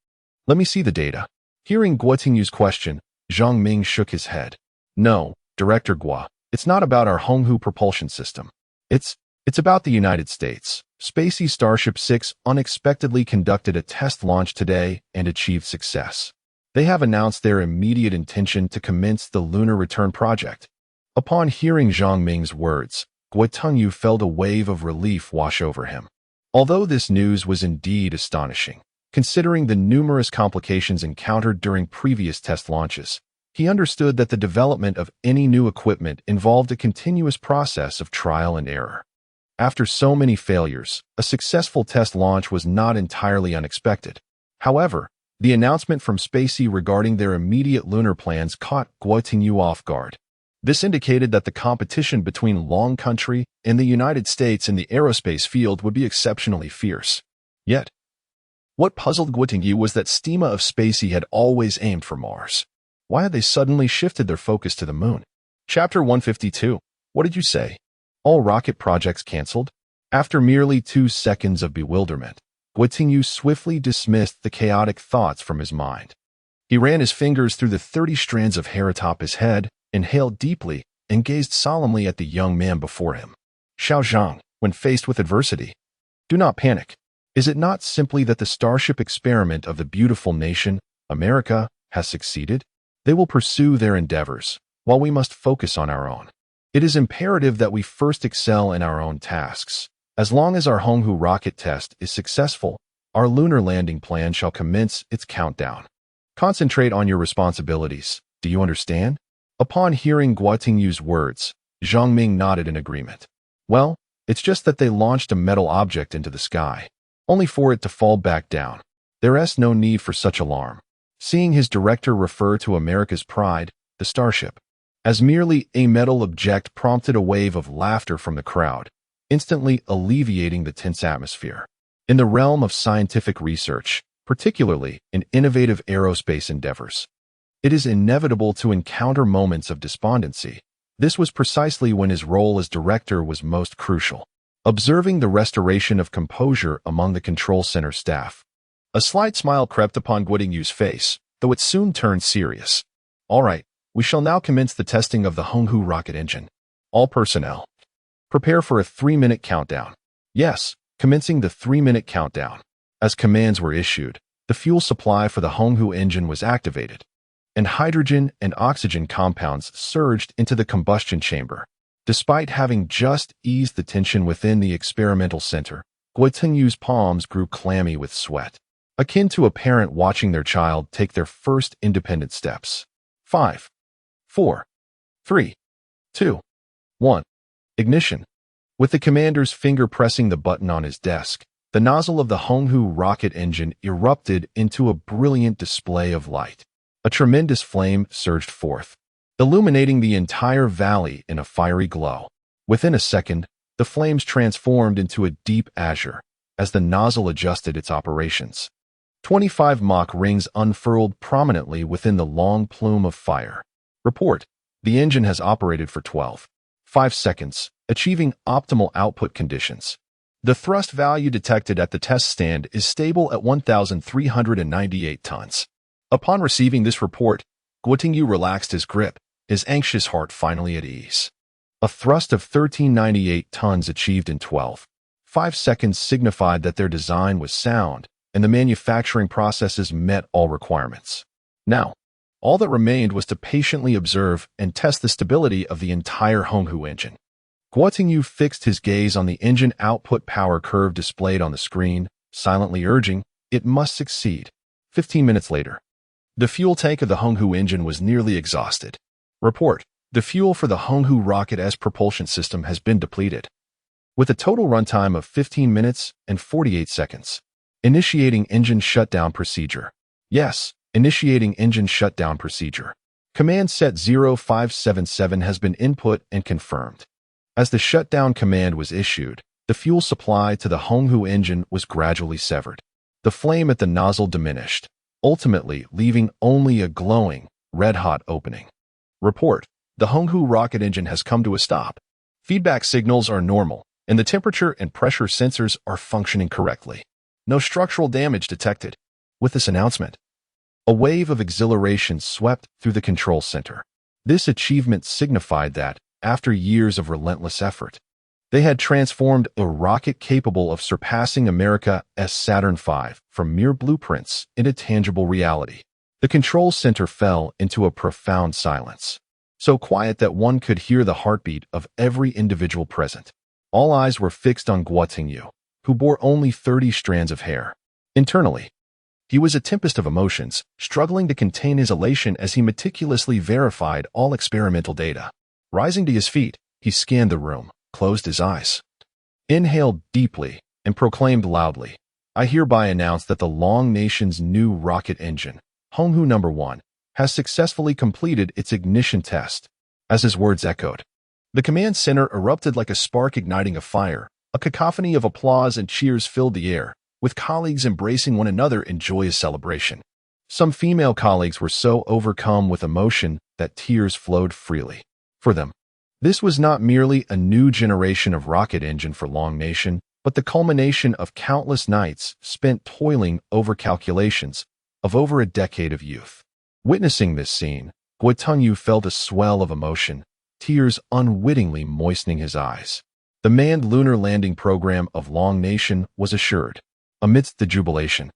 let me see the data. Hearing Guotingyu's question, Zhang Ming shook his head. No, Director Gua, it's not about our Honghu propulsion system. It's about the United States. Spacey Starship 6 unexpectedly conducted a test launch today and achieved success. They have announced their immediate intention to commence the Lunar Return Project. Upon hearing Zhang Ming's words, Guotengyu felt a wave of relief wash over him. Although this news was indeed astonishing, considering the numerous complications encountered during previous test launches, he understood that the development of any new equipment involved a continuous process of trial and error. After so many failures, a successful test launch was not entirely unexpected. However, the announcement from Spacey regarding their immediate lunar plans caught Guotengyu off guard. This indicated that the competition between Long Country and the United States in the aerospace field would be exceptionally fierce. Yet, what puzzled Guotengyu was that Stima of Spacey had always aimed for Mars. Why had they suddenly shifted their focus to the moon? Chapter 152. What did you say? All rocket projects cancelled? After merely 2 seconds of bewilderment, Guotengyu swiftly dismissed the chaotic thoughts from his mind. He ran his fingers through the 30 strands of hair atop his head, inhaled deeply, and gazed solemnly at the young man before him. Xiaozhang, when faced with adversity, do not panic. Is it not simply that the Starship experiment of the beautiful nation, America, has succeeded? They will pursue their endeavors, while we must focus on our own. It is imperative that we first excel in our own tasks. As long as our Honghu rocket test is successful, our lunar landing plan shall commence its countdown. Concentrate on your responsibilities. Do you understand? Upon hearing Guotingyu's words, Zhang Ming nodded in agreement. Well, it's just that they launched a metal object into the sky, only for it to fall back down. There's no need for such alarm. Seeing his director refer to America's pride, the Starship, as merely a metal object prompted a wave of laughter from the crowd, instantly alleviating the tense atmosphere. In the realm of scientific research, particularly in innovative aerospace endeavors, it is inevitable to encounter moments of despondency. This was precisely when his role as director was most crucial. Observing the restoration of composure among the control center staff, a slight smile crept upon Guotingyu's face, though it soon turned serious. All right, we shall now commence the testing of the Honghu rocket engine. All personnel, prepare for a 3-minute countdown. Yes, commencing the 3-minute countdown. As commands were issued, the fuel supply for the Honghu engine was activated, and hydrogen and oxygen compounds surged into the combustion chamber. Despite having just eased the tension within the experimental center, Guotingyu's palms grew clammy with sweat, akin to a parent watching their child take their first independent steps. 5, 4, 3, 2, 1. Ignition. With the commander's finger pressing the button on his desk, the nozzle of the Honghu rocket engine erupted into a brilliant display of light. A tremendous flame surged forth, illuminating the entire valley in a fiery glow. Within a second, the flames transformed into a deep azure as the nozzle adjusted its operations. 25 Mach rings unfurled prominently within the long plume of fire. Report: the engine has operated for 12.5 seconds, achieving optimal output conditions. The thrust value detected at the test stand is stable at 1,398 tons. Upon receiving this report, Guotingyu relaxed his grip, his anxious heart finally at ease. A thrust of 1,398 tons achieved in 12.5 seconds signified that their design was sound and the manufacturing processes met all requirements. Now, all that remained was to patiently observe and test the stability of the entire Honghu engine. Guotingyu fixed his gaze on the engine output power curve displayed on the screen, silently urging, it must succeed. 15 minutes later, the fuel tank of the Honghu engine was nearly exhausted. Report: the fuel for the Honghu Rocket S propulsion system has been depleted. With a total runtime of 15 minutes and 48 seconds. Initiating engine shutdown procedure. Yes, initiating engine shutdown procedure. Command set 0577 has been input and confirmed. As the shutdown command was issued, the fuel supply to the Honghu engine was gradually severed. The flame at the nozzle diminished, ultimately leaving only a glowing, red-hot opening. Report: the Honghu rocket engine has come to a stop. Feedback signals are normal, and the temperature and pressure sensors are functioning correctly. No structural damage detected. With this announcement, a wave of exhilaration swept through the control center. This achievement signified that, after years of relentless effort, they had transformed a rocket capable of surpassing America's Saturn V from mere blueprints into tangible reality. The control center fell into a profound silence, so quiet that one could hear the heartbeat of every individual present. All eyes were fixed on Guotingyu, who bore only 30 strands of hair. Internally, he was a tempest of emotions, struggling to contain his elation as he meticulously verified all experimental data. Rising to his feet, he scanned the room, closed his eyes, inhaled deeply, and proclaimed loudly, I hereby announce that the Long Nation's new rocket engine, Honghu No. 1, has successfully completed its ignition test. As his words echoed, the command center erupted like a spark igniting a fire. A cacophony of applause and cheers filled the air, with colleagues embracing one another in joyous celebration. Some female colleagues were so overcome with emotion that tears flowed freely. For them, this was not merely a new generation of rocket engine for Long Nation, but the culmination of countless nights spent toiling over calculations of over a decade of youth. Witnessing this scene, Guotingyu felt a swell of emotion, tears unwittingly moistening his eyes. The manned lunar landing program of Long Nation was assured. Amidst the jubilation,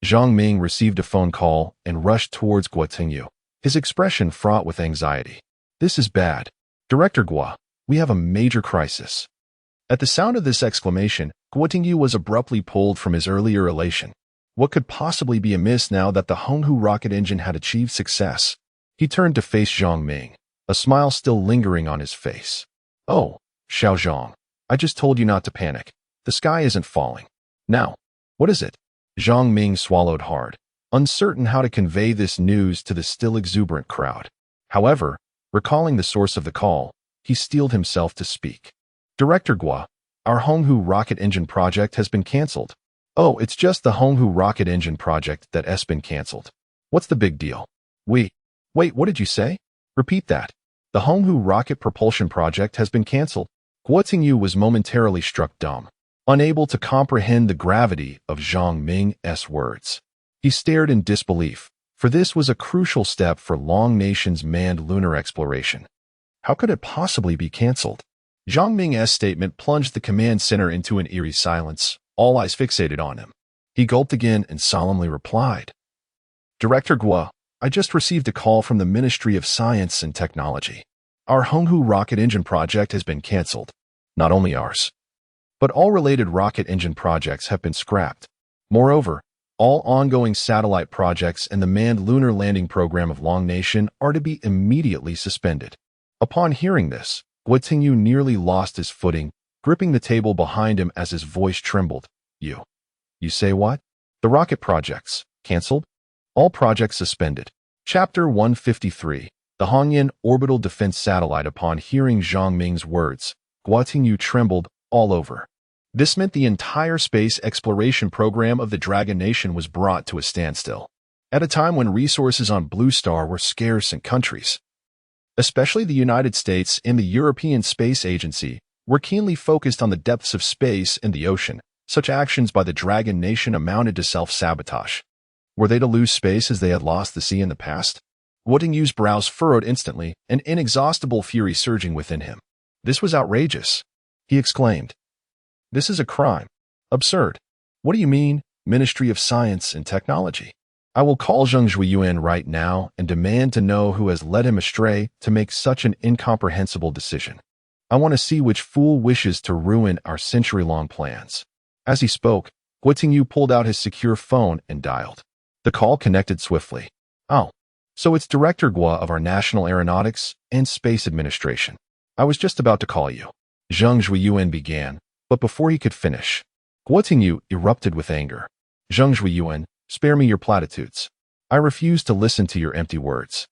Zhang Ming received a phone call and rushed towards Guotingyu, his expression fraught with anxiety. This is bad. Director Guo, we have a major crisis. At the sound of this exclamation, Guotingyu was abruptly pulled from his earlier elation. What could possibly be amiss now that the Honghu rocket engine had achieved success? He turned to face Zhang Ming, a smile still lingering on his face. Oh, Xiao Zhang, I just told you not to panic. The sky isn't falling. Now, what is it? Zhang Ming swallowed hard, uncertain how to convey this news to the still exuberant crowd. However, recalling the source of the call, he steeled himself to speak. Director Guo, our Honghu rocket engine project has been cancelled. Oh, it's just the Honghu rocket engine project that has been cancelled. What's the big deal? Wait, what did you say? Repeat that. The Honghu rocket propulsion project has been cancelled. Guotingyu was momentarily struck dumb, unable to comprehend the gravity of Zhang Ming's words. He stared in disbelief, for this was a crucial step for Long Nation's manned lunar exploration. How could it possibly be cancelled? Zhang Ming's statement plunged the command center into an eerie silence, all eyes fixated on him. He gulped again and solemnly replied, Director Guo, I just received a call from the Ministry of Science and Technology. Our Honghu rocket engine project has been cancelled. Not only ours, but all related rocket engine projects have been scrapped. Moreover, all ongoing satellite projects and the manned lunar landing program of Long Nation are to be immediately suspended. Upon hearing this, Guotingyu nearly lost his footing, gripping the table behind him as his voice trembled. You say what? The rocket projects, cancelled? All projects suspended. Chapter 153. The Hongyan Orbital Defense Satellite. Upon hearing Zhang Ming's words, Guotingyu trembled all over. This meant the entire space exploration program of the Dragon Nation was brought to a standstill. At a time when resources on Blue Star were scarce in countries, especially the United States and the European Space Agency, were keenly focused on the depths of space and the ocean. Such actions by the Dragon Nation amounted to self-sabotage. Were they to lose space as they had lost the sea in the past? Guo Yu's brows furrowed instantly, an inexhaustible fury surging within him. This was outrageous. He exclaimed. This is a crime. Absurd. What do you mean, Ministry of Science and Technology? I will call Zheng Zhuiyuan right now and demand to know who has led him astray to make such an incomprehensible decision. I want to see which fool wishes to ruin our century-long plans. As he spoke, Guo Yu pulled out his secure phone and dialed. The call connected swiftly. Oh, so it's Director Guo of our National Aeronautics and Space Administration. I was just about to call you. Zheng Zhuiyuan began, but before he could finish, Guo Yu erupted with anger. Zheng Zhuiyuan, spare me your platitudes. I refuse to listen to your empty words.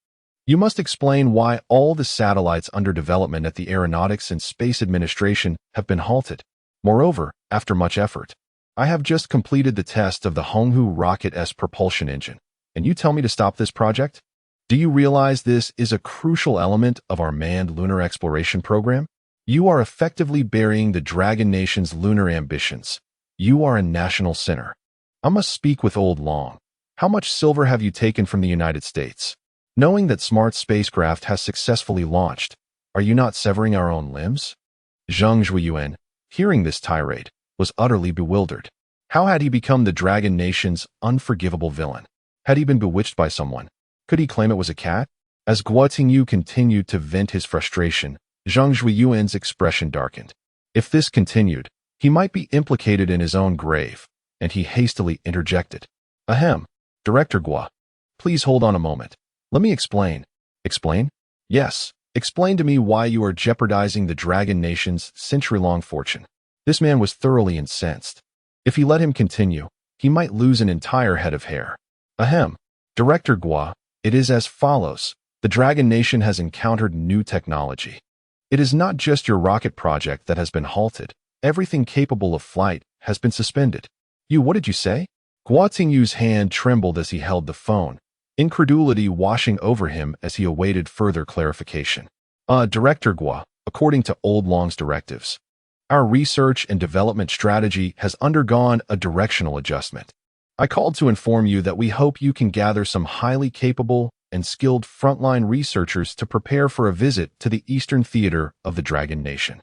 You must explain why all the satellites under development at the Aeronautics and Space Administration have been halted. Moreover, after much effort, I have just completed the test of the Honghu Rocket-S propulsion engine, and you tell me to stop this project? Do you realize this is a crucial element of our manned lunar exploration program? You are effectively burying the Dragon Nation's lunar ambitions. You are a national sinner. I must speak with Old Long. How much silver have you taken from the United States? Knowing that smart spacecraft has successfully launched, are you not severing our own limbs? Zheng Zhuiyuan, hearing this tirade, was utterly bewildered. How had he become the Dragon Nation's unforgivable villain? Had he been bewitched by someone? Could he claim it was a cat? As Guo Yu continued to vent his frustration, Zheng Zhuiyuan's expression darkened. If this continued, he might be implicated in his own grave, and he hastily interjected. Ahem, Director Guo. Please hold on a moment. Let me explain. Explain? Yes, explain to me why you are jeopardizing the Dragon Nation's century-long fortune. This man was thoroughly incensed. If he let him continue, he might lose an entire head of hair. Ahem, Director Guo, it is as follows. The Dragon Nation has encountered new technology. It is not just your rocket project that has been halted. Everything capable of flight has been suspended. What did you say? Guo Yu's hand trembled as he held the phone, incredulity washing over him as he awaited further clarification. Director Guo, according to Old Long's directives, our research and development strategy has undergone a directional adjustment. I called to inform you that we hope you can gather some highly capable and skilled frontline researchers to prepare for a visit to the Eastern Theater of the Dragon Nation.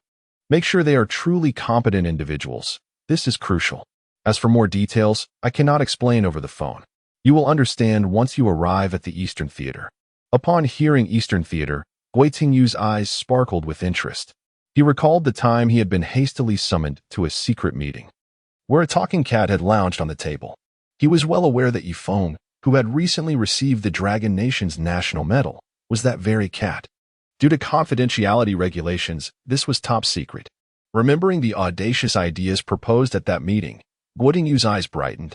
Make sure they are truly competent individuals. This is crucial. As for more details, I cannot explain over the phone. You will understand once you arrive at the Eastern Theater. Upon hearing Eastern Theater, Guo Yu's eyes sparkled with interest. He recalled the time he had been hastily summoned to a secret meeting, where a talking cat had lounged on the table. He was well aware that Feng, who had recently received the Dragon Nation's national medal, was that very cat. Due to confidentiality regulations, this was top secret. Remembering the audacious ideas proposed at that meeting, Guo Yu's eyes brightened.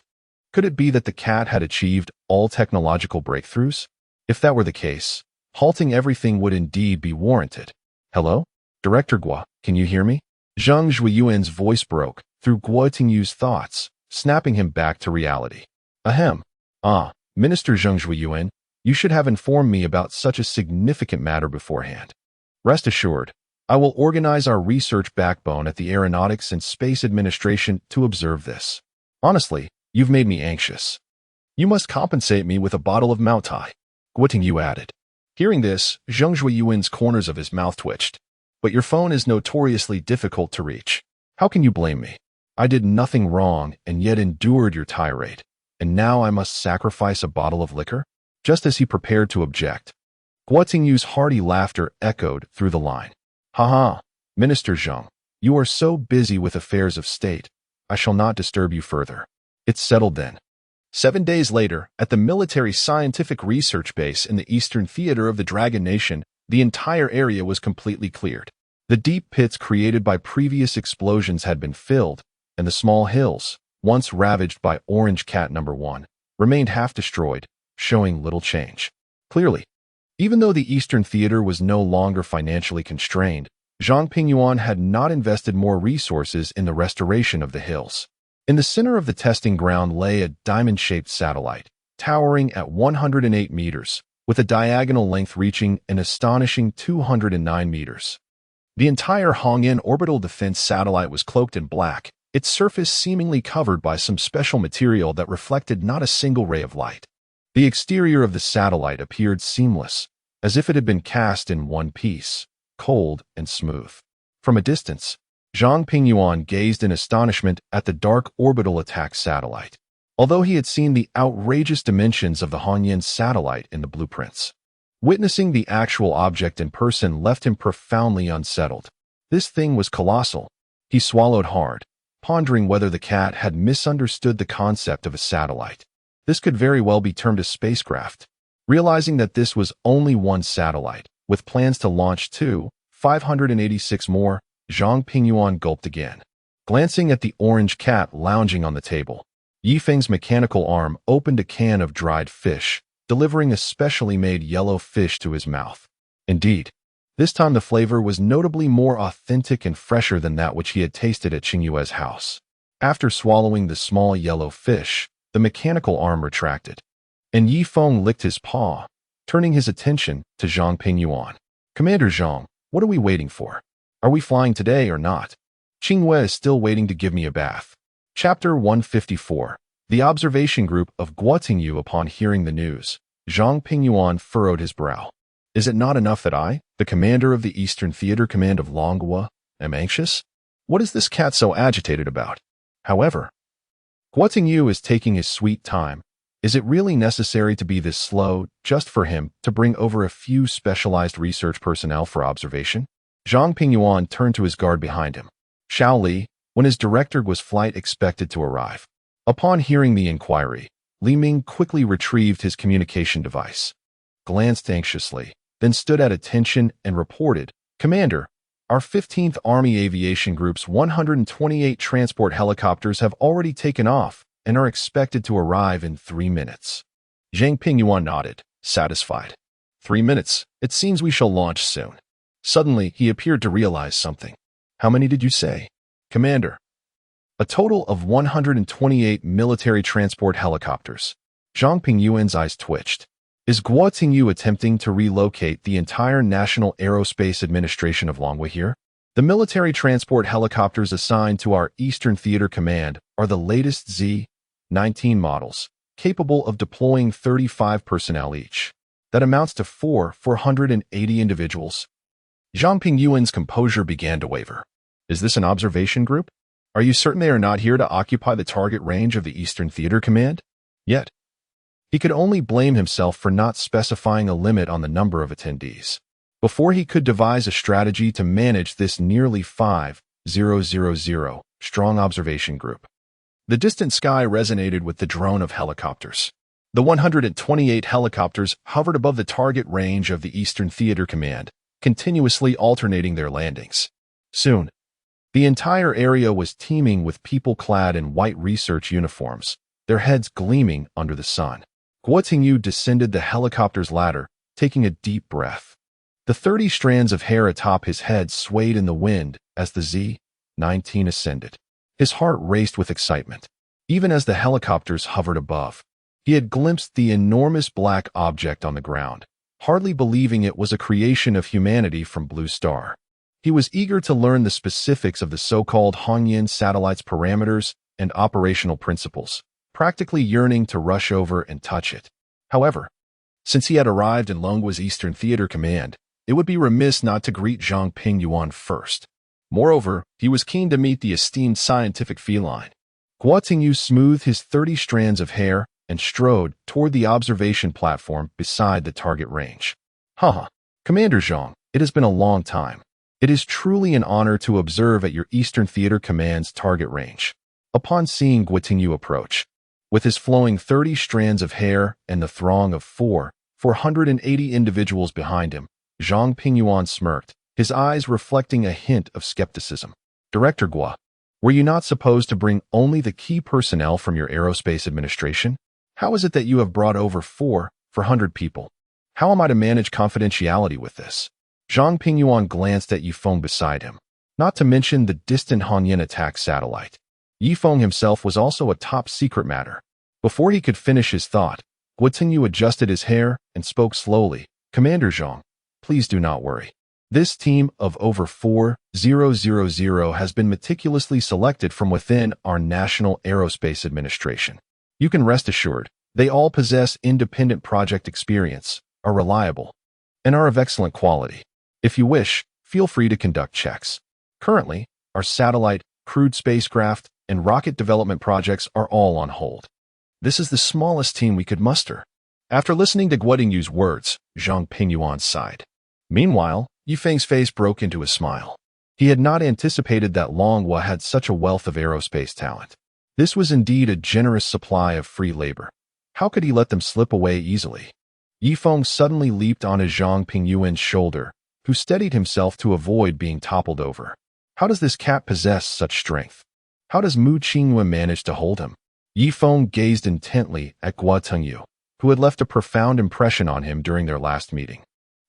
Could it be that the cat had achieved all technological breakthroughs? If that were the case, halting everything would indeed be warranted. Hello? Director Guo, can you hear me? Zheng Zhuiyuan's voice broke through Guo Yu's thoughts, snapping him back to reality. Ahem. Minister Zheng Zhuiyuan, you should have informed me about such a significant matter beforehand. Rest assured, I will organize our research backbone at the Aeronautics and Space Administration to observe this. Honestly, you've made me anxious. You must compensate me with a bottle of Meow-tech, Guo Yu added. Hearing this, Zheng Zhuiyuan's corners of his mouth twitched. But your phone is notoriously difficult to reach. How can you blame me? I did nothing wrong and yet endured your tirade. And now I must sacrifice a bottle of liquor? Just as he prepared to object, Guo Yu's hearty laughter echoed through the line. Ha, Minister Zheng, you are so busy with affairs of state. I shall not disturb you further. It's settled then. 7 days later, at the military scientific research base in the Eastern Theater of the Dragon Nation, the entire area was completely cleared. The deep pits created by previous explosions had been filled, and the small hills, once ravaged by Orange Cat No. 1, remained half destroyed, showing little change. Clearly, even though the Eastern Theater was no longer financially constrained, Zhang Pingyuan had not invested more resources in the restoration of the hills. In the center of the testing ground lay a diamond-shaped satellite, towering at 108 meters, with a diagonal length reaching an astonishing 209 meters. The entire Hongyan orbital defense satellite was cloaked in black, its surface seemingly covered by some special material that reflected not a single ray of light. The exterior of the satellite appeared seamless, as if it had been cast in one piece, cold and smooth. From a distance, Zhang Pingyuan gazed in astonishment at the dark orbital attack satellite, although he had seen the outrageous dimensions of the Hongyan satellite in the blueprints. Witnessing the actual object in person left him profoundly unsettled. This thing was colossal. He swallowed hard, pondering whether the cat had misunderstood the concept of a satellite. This could very well be termed a spacecraft. Realizing that this was only one satellite, with plans to launch 586 more, Zhang Pingyuan gulped again. Glancing at the orange cat lounging on the table, Yifeng's mechanical arm opened a can of dried fish, delivering a specially made yellow fish to his mouth. Indeed, this time the flavor was notably more authentic and fresher than that which he had tasted at Qingyue's house. After swallowing the small yellow fish, the mechanical arm retracted, and Yifeng licked his paw, turning his attention to Zhang Pingyuan. "Commander Zhang, what are we waiting for? Are we flying today or not? Qingyue is still waiting to give me a bath." Chapter 154. The observation group of Guotingyu. Upon hearing the news, Zhang Pingyuan furrowed his brow. "Is it not enough that I, the commander of the Eastern Theater Command of Longhua, am anxious? What is this cat so agitated about? However, Guotingyu is taking his sweet time. Is it really necessary to be this slow just for him to bring over a few specialized research personnel for observation?" Zhang Pingyuan turned to his guard behind him, Xiao Li, when his director was flight expected to arrive. Upon hearing the inquiry, Li Ming quickly retrieved his communication device, glanced anxiously, then stood at attention and reported, "Commander, our 15th Army Aviation Group's 128 transport helicopters have already taken off and are expected to arrive in 3 minutes." Zhang Pingyuan nodded, satisfied. 3 minutes. It seems we shall launch soon. Suddenly, he appeared to realize something. "How many did you say?" "Commander, a total of 128 military transport helicopters." Zhang Pingyuan's eyes twitched. Is Guotingyu attempting to relocate the entire National Aerospace Administration of Longhua here? The military transport helicopters assigned to our Eastern Theater Command are the latest Z-19 models, capable of deploying 35 personnel each. That amounts to 480 individuals. Zhang Pingyuan's composure began to waver. "Is this an observation group? Are you certain they are not here to occupy the target range of the Eastern Theater Command?" Yet, he could only blame himself for not specifying a limit on the number of attendees. Before he could devise a strategy to manage this nearly 5,000 strong observation group. The distant sky resonated with the drone of helicopters. The 128 helicopters hovered above the target range of the Eastern Theater Command, continuously alternating their landings. Soon, the entire area was teeming with people clad in white research uniforms, their heads gleaming under the sun. Guotingyu descended the helicopter's ladder, taking a deep breath. The 30 strands of hair atop his head swayed in the wind as the Z-19 ascended. His heart raced with excitement. Even as the helicopters hovered above, he had glimpsed the enormous black object on the ground, hardly believing it was a creation of humanity from Blue Star. He was eager to learn the specifics of the so-called Hongyan satellite's parameters and operational principles, practically yearning to rush over and touch it. However, since he had arrived in Longhua's Eastern Theater Command, it would be remiss not to greet Zhang Pingyuan first. Moreover, he was keen to meet the esteemed scientific feline. Guotingyu smoothed his 30 strands of hair and strode toward the observation platform beside the target range. "Haha, Commander Zhang, it has been a long time. It is truly an honor to observe at your Eastern Theater Command's target range." Upon seeing Guotingyu approach, with his flowing 30 strands of hair and the throng of 480 individuals behind him, Zhang Pingyuan smirked, his eyes reflecting a hint of skepticism. "Director Guo, were you not supposed to bring only the key personnel from your aerospace administration? How is it that you have brought over 400 people? How am I to manage confidentiality with this?" Zhang Pingyuan glanced at Yifeng beside him, not to mention the distant Hongyan attack satellite. Yifeng himself was also a top-secret matter. Before he could finish his thought, Guotingyu adjusted his hair and spoke slowly. "Commander Zhang, please do not worry. This team of over 4,000 has been meticulously selected from within our National Aerospace Administration. You can rest assured, they all possess independent project experience, are reliable, and are of excellent quality. If you wish, feel free to conduct checks. Currently, our satellite, crewed spacecraft, and rocket development projects are all on hold. This is the smallest team we could muster. After listening to Guo Tingyu's words, Zhang Pingyuan sighed. Meanwhile, Yifeng's face broke into a smile. He had not anticipated that Longhua had such a wealth of aerospace talent. This was indeed a generous supply of free labor. How could he let them slip away easily? Yifeng suddenly leaped onto Zhang Pingyuan's shoulder, who steadied himself to avoid being toppled over. How does this cat possess such strength? How does Mu Qingyue manage to hold him? Yifeng gazed intently at Guo Tengyu, who had left a profound impression on him during their last meeting.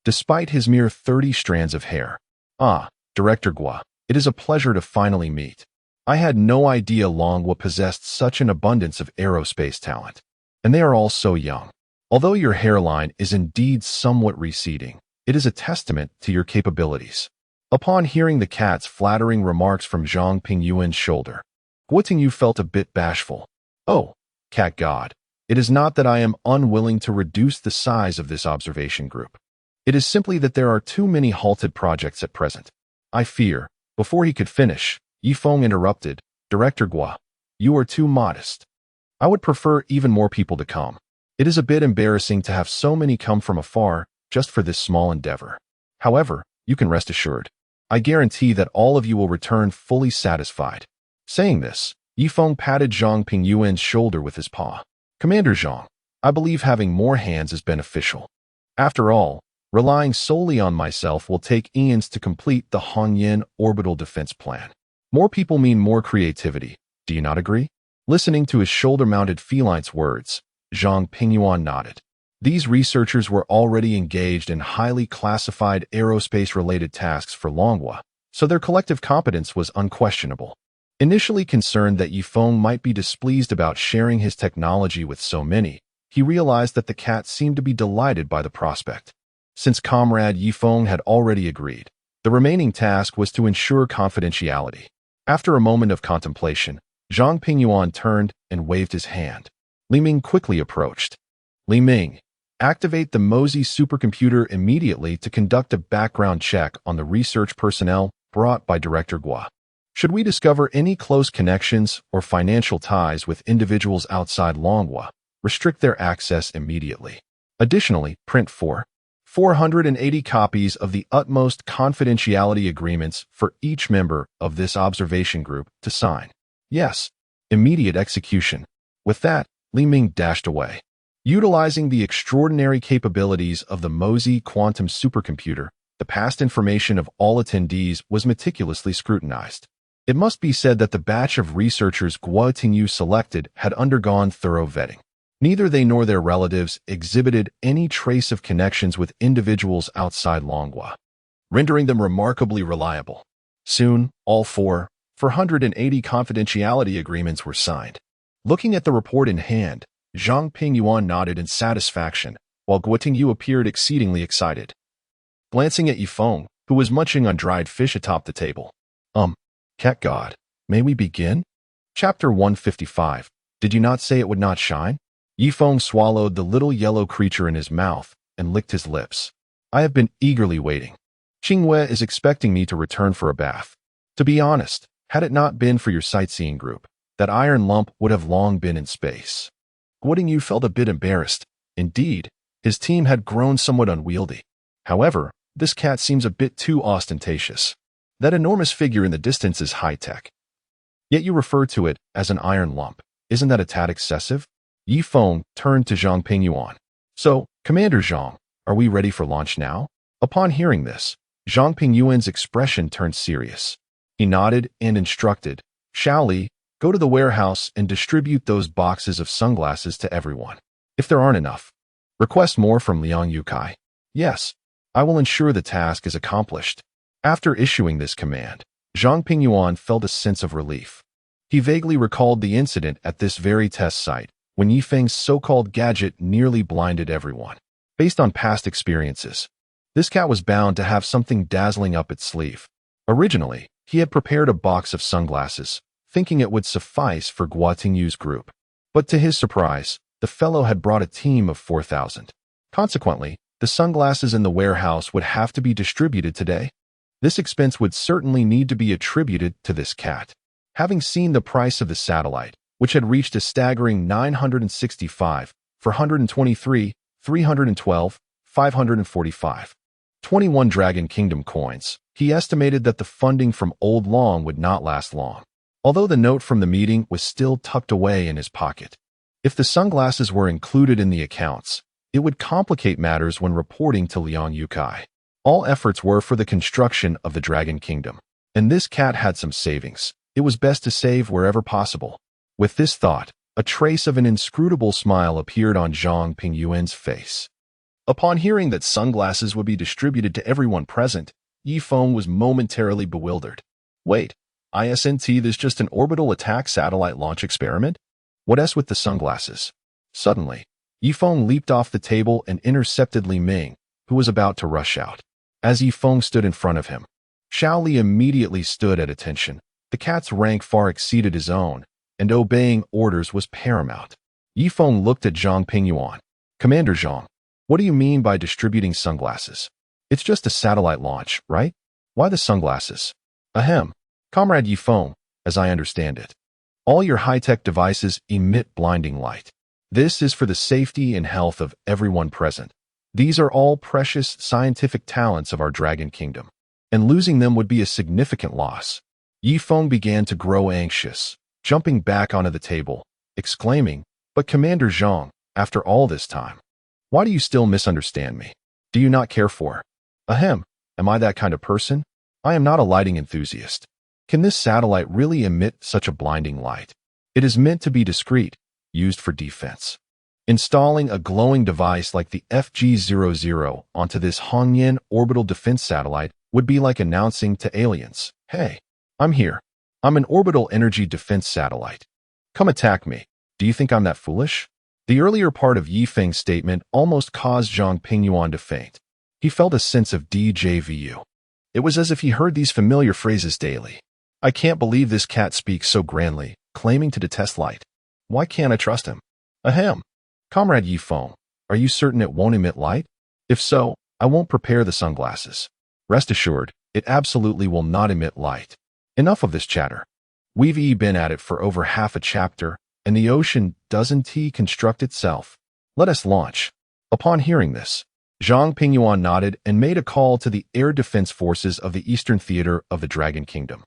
Despite his mere 30 strands of hair. Ah, Director Guo, it is a pleasure to finally meet. I had no idea Longhua possessed such an abundance of aerospace talent. And they are all so young. Although your hairline is indeed somewhat receding, it is a testament to your capabilities. Upon hearing the cat's flattering remarks from Zhang Pingyuan's shoulder, Guo Tengyu felt a bit bashful. Oh, cat god, it is not that I am unwilling to reduce the size of this observation group. It is simply that there are too many halted projects at present. I fear, before he could finish, Yifeng interrupted, Director Guo, you are too modest. I would prefer even more people to come. It is a bit embarrassing to have so many come from afar just for this small endeavor. However, you can rest assured. I guarantee that all of you will return fully satisfied. Saying this, Yifeng patted Zhang Pingyuan's shoulder with his paw. Commander Zhang, I believe having more hands is beneficial. After all, relying solely on myself will take eons to complete the Hongyan orbital defense plan. More people mean more creativity. Do you not agree? Listening to his shoulder-mounted feline's words, Zhang Pingyuan nodded. These researchers were already engaged in highly classified aerospace-related tasks for Longhua, so their collective competence was unquestionable. Initially concerned that Yifeng might be displeased about sharing his technology with so many, he realized that the cat seemed to be delighted by the prospect. Since Comrade Yifeng had already agreed, the remaining task was to ensure confidentiality. After a moment of contemplation, Zhang Pingyuan turned and waved his hand. Li Ming quickly approached. Li Ming, activate the Mosey supercomputer immediately to conduct a background check on the research personnel brought by Director Guo. Should we discover any close connections or financial ties with individuals outside Longhua, restrict their access immediately. Additionally, print 480 copies of the utmost confidentiality agreements for each member of this observation group to sign. Yes, immediate execution. With that, Li Ming dashed away. Utilizing the extraordinary capabilities of the Mosey quantum supercomputer, the past information of all attendees was meticulously scrutinized. It must be said that the batch of researchers Guo Tengyu selected had undergone thorough vetting. Neither they nor their relatives exhibited any trace of connections with individuals outside Longhua, rendering them remarkably reliable. Soon, all 480 confidentiality agreements were signed. Looking at the report in hand, Zhang Pingyuan nodded in satisfaction, while Guo Tengyu appeared exceedingly excited. Glancing at Yifeng, who was munching on dried fish atop the table. Cat God, may we begin? Chapter 155. Did you not say it would not shine? Yifeng swallowed the little yellow creature in his mouth and licked his lips. I have been eagerly waiting. Qingyue is expecting me to return for a bath. To be honest, had it not been for your sightseeing group, that iron lump would have long been in space. Guo Tengyu felt a bit embarrassed. Indeed, his team had grown somewhat unwieldy. However, this cat seems a bit too ostentatious. That enormous figure in the distance is high-tech. Yet you refer to it as an iron lump. Isn't that a tad excessive? Yifeng turned to Zhang Pingyuan. So, Commander Zhang, are we ready for launch now? Upon hearing this, Zhang Pingyuan's expression turned serious. He nodded and instructed, Shaoli, go to the warehouse and distribute those boxes of sunglasses to everyone. If there aren't enough, request more from Liang Yukai. Yes, I will ensure the task is accomplished. After issuing this command, Zhang Pingyuan felt a sense of relief. He vaguely recalled the incident at this very test site, when Yifeng's so-called gadget nearly blinded everyone. Based on past experiences, This cat was bound to have something dazzling up its sleeve. Originally, he had prepared a box of sunglasses, thinking it would suffice for Guotingyu's group. But to his surprise, the fellow had brought a team of 4,000. Consequently, the sunglasses in the warehouse would have to be distributed today. This expense would certainly need to be attributed to this cat. Having seen the price of the satellite, which had reached a staggering 965 for 123, 312, 545, 21 Dragon Kingdom coins, he estimated that the funding from Old Long would not last long. Although the note from the meeting was still tucked away in his pocket. If the sunglasses were included in the accounts, it would complicate matters when reporting to Liang Yukai. All efforts were for the construction of the Dragon Kingdom, and this cat had some savings. It was best to save wherever possible. With this thought, a trace of an inscrutable smile appeared on Zhang Pingyuan's face. Upon hearing that sunglasses would be distributed to everyone present, Yi Feng was momentarily bewildered. Wait, ISNT, this just an orbital attack satellite launch experiment? What else with the sunglasses? Suddenly, Yi Feng leaped off the table and intercepted Li Ming, who was about to rush out. As Yi Feng stood in front of him, Xiao Li immediately stood at attention. The cat's rank far exceeded his own, and obeying orders was paramount. Yi Feng looked at Zhang Pingyuan. Commander Zhang, what do you mean by distributing sunglasses? It's just a satellite launch, right? Why the sunglasses? Ahem. Comrade Yi Feng, as I understand it, all your high-tech devices emit blinding light. This is for the safety and health of everyone present. These are all precious scientific talents of our Dragon Kingdom, and losing them would be a significant loss. Yi Feng began to grow anxious, jumping back onto the table, exclaiming, But Commander Zhang, after all this time, why do you still misunderstand me? Do you not care for? Ahem, am I that kind of person? I am not a lighting enthusiast. Can this satellite really emit such a blinding light? It is meant to be discreet, used for defense. Installing a glowing device like the FG-00 onto this Hongyan orbital defense satellite would be like announcing to aliens, Hey, I'm here. I'm an orbital energy defense satellite. Come attack me. Do you think I'm that foolish? The earlier part of Yi Feng's statement almost caused Zhang Pingyuan to faint. He felt a sense of déjà vu. It was as if he heard these familiar phrases daily. I can't believe this cat speaks so grandly, claiming to detest light. Why can't I trust him? Ahem. Comrade Yi Feng, are you certain it won't emit light? If so, I won't prepare the sunglasses. Rest assured, it absolutely will not emit light. Enough of this chatter. We've been at it for over half a chapter, and the ocean doesn't construct itself. Let us launch. Upon hearing this, Zhang Pingyuan nodded and made a call to the air defense forces of the Eastern Theater of the Dragon Kingdom,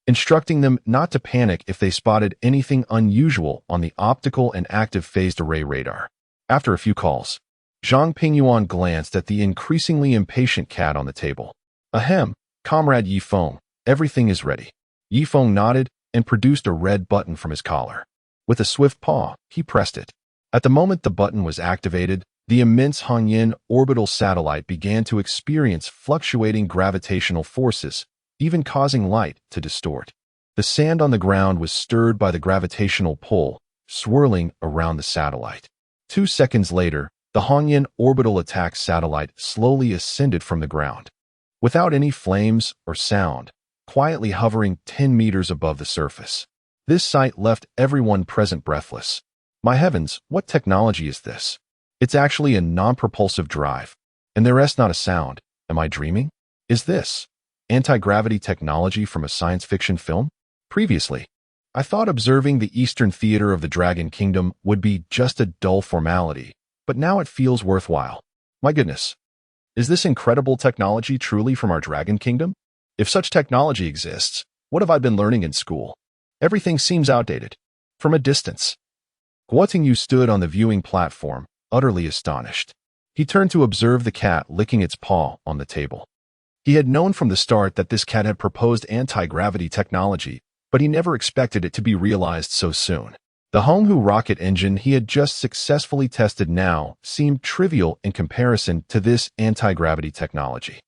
instructing them not to panic if they spotted anything unusual on the optical and active phased array radar. After a few calls, Zhang Pingyuan glanced at the increasingly impatient cat on the table. Ahem, Comrade Yi Feng, everything is ready. Yi Feng nodded and produced a red button from his collar. With a swift paw, he pressed it. At the moment the button was activated, the immense Hongyan orbital satellite began to experience fluctuating gravitational forces, even causing light to distort. The sand on the ground was stirred by the gravitational pull, swirling around the satellite. 2 seconds later, the Hongyan orbital attack satellite slowly ascended from the ground, without any flames or sound, quietly hovering 10 meters above the surface. This sight left everyone present breathless. My heavens, what technology is this? It's actually a non-propulsive drive, and there is not a sound. Am I dreaming? Is this anti-gravity technology from a science fiction film? Previously, I thought observing the Eastern Theater of the Dragon Kingdom would be just a dull formality, but now it feels worthwhile. My goodness, is this incredible technology truly from our Dragon Kingdom? If such technology exists, what have I been learning in school? Everything seems outdated. From a distance, Guotingyu stood on the viewing platform, utterly astonished. He turned to observe the cat licking its paw on the table. He had known from the start that this cat had proposed anti-gravity technology, but he never expected it to be realized so soon. The Honghu rocket engine he had just successfully tested now seemed trivial in comparison to this anti-gravity technology.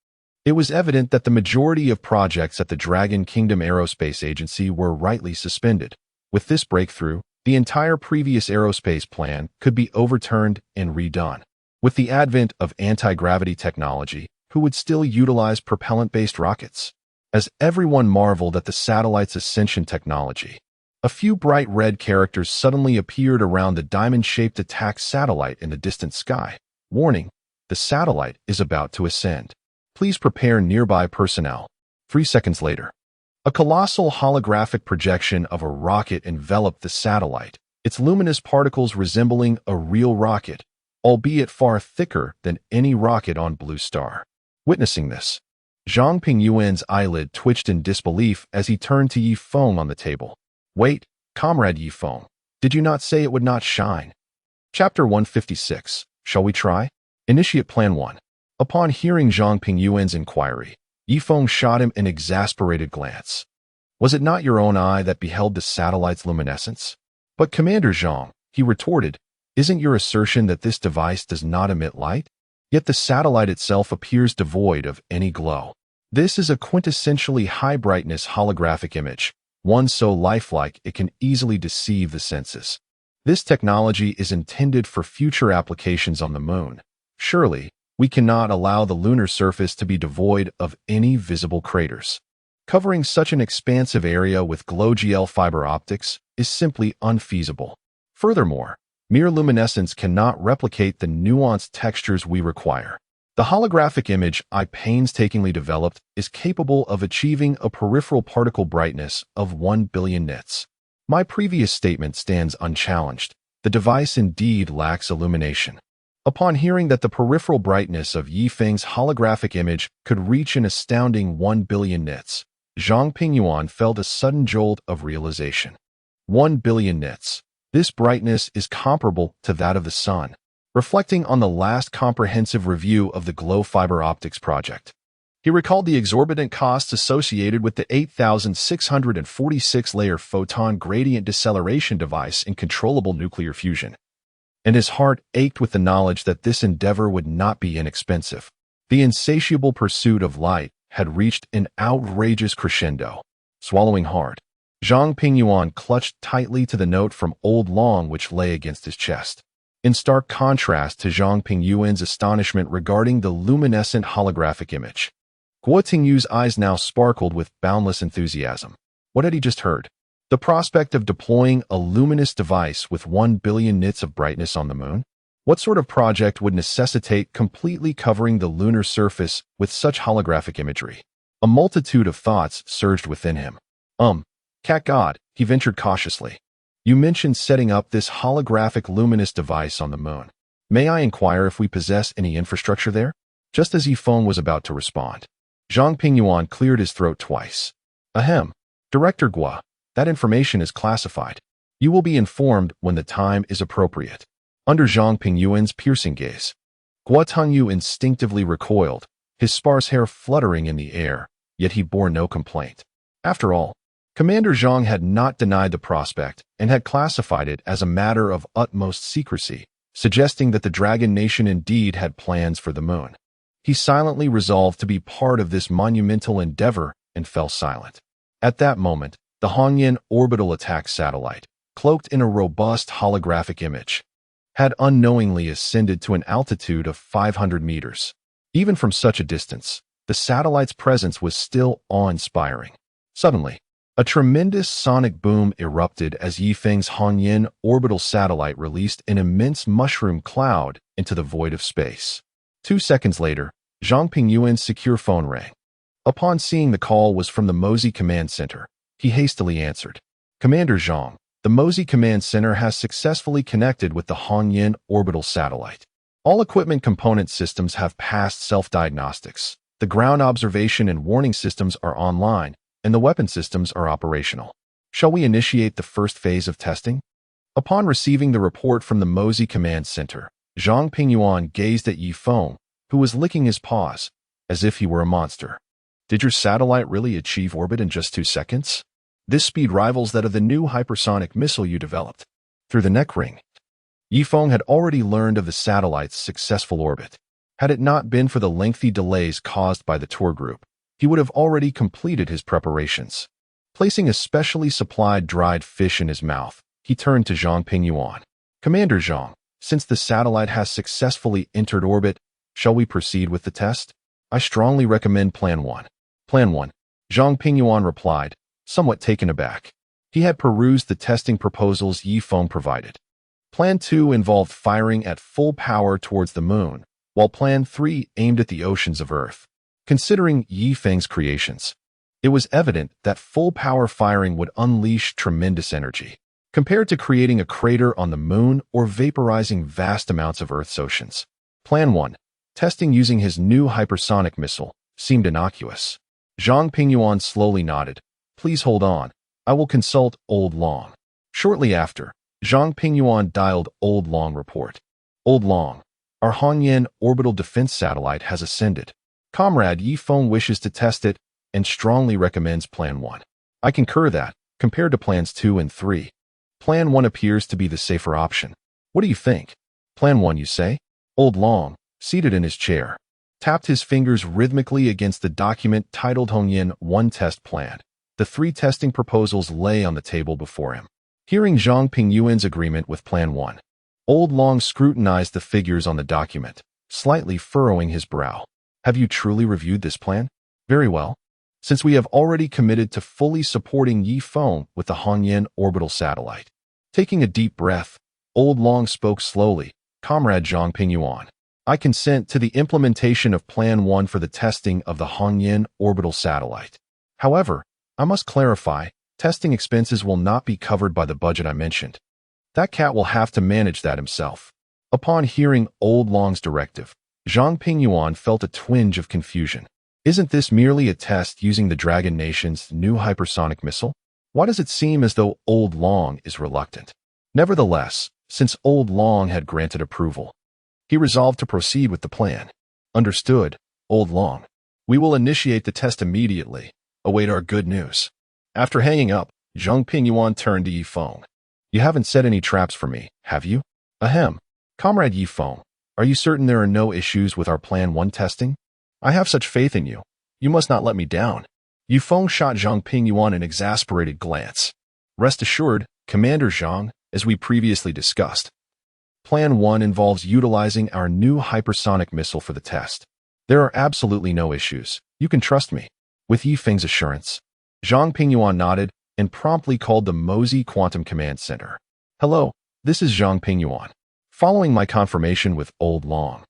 It was evident that the majority of projects at the Dragon Kingdom Aerospace Agency were rightly suspended. With this breakthrough, the entire previous aerospace plan could be overturned and redone. With the advent of anti-gravity technology, who would still utilize propellant-based rockets. As everyone marveled at the satellite's ascension technology, a few bright red characters suddenly appeared around the diamond-shaped attack satellite in the distant sky. Warning, the satellite is about to ascend. Please prepare nearby personnel. 3 seconds later, a colossal holographic projection of a rocket enveloped the satellite, its luminous particles resembling a real rocket, albeit far thicker than any rocket on Blue Star. Witnessing this, Zhang Pingyuan's eyelid twitched in disbelief as he turned to Yi Feng on the table. Wait, comrade Yi Feng, did you not say it would not shine? Chapter 156. Shall we try? Initiate Plan 1. Upon hearing Zhang Pingyuan's inquiry, Yi Feng shot him an exasperated glance. Was it not your own eye that beheld the satellite's luminescence? But Commander Zhang, he retorted, isn't your assertion that this device does not emit light? Yet the satellite itself appears devoid of any glow. This is a quintessentially high-brightness holographic image, one so lifelike it can easily deceive the senses. This technology is intended for future applications on the moon. Surely, we cannot allow the lunar surface to be devoid of any visible craters. Covering such an expansive area with glow-gel fiber optics is simply unfeasible. Furthermore, mere luminescence cannot replicate the nuanced textures we require. The holographic image I painstakingly developed is capable of achieving a peripheral particle brightness of 1 billion nits. My previous statement stands unchallenged. The device indeed lacks illumination. Upon hearing that the peripheral brightness of Yi Feng's holographic image could reach an astounding 1 billion nits, Zhang Pingyuan felt a sudden jolt of realization. 1 billion nits. This brightness is comparable to that of the sun. Reflecting on the last comprehensive review of the Glow Fiber Optics project, he recalled the exorbitant costs associated with the 8,646-layer photon gradient deceleration device in controllable nuclear fusion. And his heart ached with the knowledge that this endeavor would not be inexpensive. The insatiable pursuit of light had reached an outrageous crescendo. Swallowing hard, Zhang Pingyuan clutched tightly to the note from Old Long which lay against his chest. In stark contrast to Zhang Pingyuan's astonishment regarding the luminescent holographic image, Guo Tingyu's eyes now sparkled with boundless enthusiasm. What had he just heard? The prospect of deploying a luminous device with 1 billion nits of brightness on the moon? What sort of project would necessitate completely covering the lunar surface with such holographic imagery? A multitude of thoughts surged within him. Cat God, he ventured cautiously. You mentioned setting up this holographic luminous device on the moon. May I inquire if we possess any infrastructure there? Just as Yi Feng was about to respond, Zhang Pingyuan cleared his throat twice. Ahem. Director Guo, that information is classified. You will be informed when the time is appropriate. Under Zhang Pingyuan's piercing gaze, Guo Tengyu instinctively recoiled, his sparse hair fluttering in the air, yet he bore no complaint. After all, Commander Zhang had not denied the prospect and had classified it as a matter of utmost secrecy, suggesting that the Dragon Nation indeed had plans for the moon. He silently resolved to be part of this monumental endeavor and fell silent. At that moment, the Hongyan orbital attack satellite, cloaked in a robust holographic image, had unknowingly ascended to an altitude of 500 meters. Even from such a distance, the satellite's presence was still awe-inspiring. Suddenly, a tremendous sonic boom erupted as Yi Feng's Hongyan orbital satellite released an immense mushroom cloud into the void of space. 2 seconds later, Zhang Pingyuan's secure phone rang. Upon seeing the call was from the Mosey Command Center, he hastily answered. Commander Zhang, the Mosey Command Center has successfully connected with the Hongyan orbital satellite. All equipment component systems have passed self-diagnostics. The ground observation and warning systems are online, and the weapon systems are operational. Shall we initiate the first phase of testing? Upon receiving the report from the Mosey Command Center, Zhang Pingyuan gazed at Yi Feng, who was licking his paws, as if he were a monster. Did your satellite really achieve orbit in just 2 seconds? This speed rivals that of the new hypersonic missile you developed. Through the neck ring, Yi Feng had already learned of the satellite's successful orbit. Had it not been for the lengthy delays caused by the tour group, he would have already completed his preparations. Placing a specially supplied dried fish in his mouth, he turned to Zhang Pingyuan. Commander Zhang, since the satellite has successfully entered orbit, shall we proceed with the test? I strongly recommend Plan 1. Plan 1. Zhang Pingyuan replied, somewhat taken aback. He had perused the testing proposals Yi Feng provided. Plan 2 involved firing at full power towards the moon, while Plan 3 aimed at the oceans of Earth. Considering Yi Feng's creations, it was evident that full-power firing would unleash tremendous energy, compared to creating a crater on the moon or vaporizing vast amounts of Earth's oceans. Plan 1. Testing using his new hypersonic missile seemed innocuous. Zhang Pingyuan slowly nodded. Please hold on. I will consult Old Long. Shortly after, Zhang Pingyuan dialed Old Long report. Old Long, our Hongyan orbital defense satellite has ascended. Comrade Yi Feng wishes to test it and strongly recommends Plan 1. I concur that, compared to Plans 2 and 3, Plan 1 appears to be the safer option. What do you think? Plan 1, you say? Old Long, seated in his chair, tapped his fingers rhythmically against the document titled Hongyan 1 Test Plan. The 3 testing proposals lay on the table before him. Hearing Zhang Pingyuan's agreement with Plan 1, Old Long scrutinized the figures on the document, slightly furrowing his brow. Have you truly reviewed this plan? Very well. Since we have already committed to fully supporting Yi Feng with the Hongyan orbital satellite. Taking a deep breath, Old Long spoke slowly. Comrade Zhang Pingyuan, I consent to the implementation of Plan 1 for the testing of the Hongyan orbital satellite. However, I must clarify, testing expenses will not be covered by the budget I mentioned. That cat will have to manage that himself. Upon hearing Old Long's directive, Zhang Pingyuan felt a twinge of confusion. Isn't this merely a test using the Dragon Nation's new hypersonic missile? Why does it seem as though Old Long is reluctant? Nevertheless, since Old Long had granted approval, he resolved to proceed with the plan. Understood, Old Long. We will initiate the test immediately. Await our good news. After hanging up, Zhang Pingyuan turned to Yi Feng. You haven't set any traps for me, have you? Ahem. Comrade Yi Feng, are you certain there are no issues with our Plan 1 testing? I have such faith in you. You must not let me down. Yi Feng shot Zhang Pingyuan an exasperated glance. Rest assured, Commander Zhang, as we previously discussed, Plan 1 involves utilizing our new hypersonic missile for the test. There are absolutely no issues. You can trust me. With Yi Feng's assurance, Zhang Pingyuan nodded and promptly called the Mosey Quantum Command Center. Hello, this is Zhang Pingyuan. Following my confirmation with Old Long,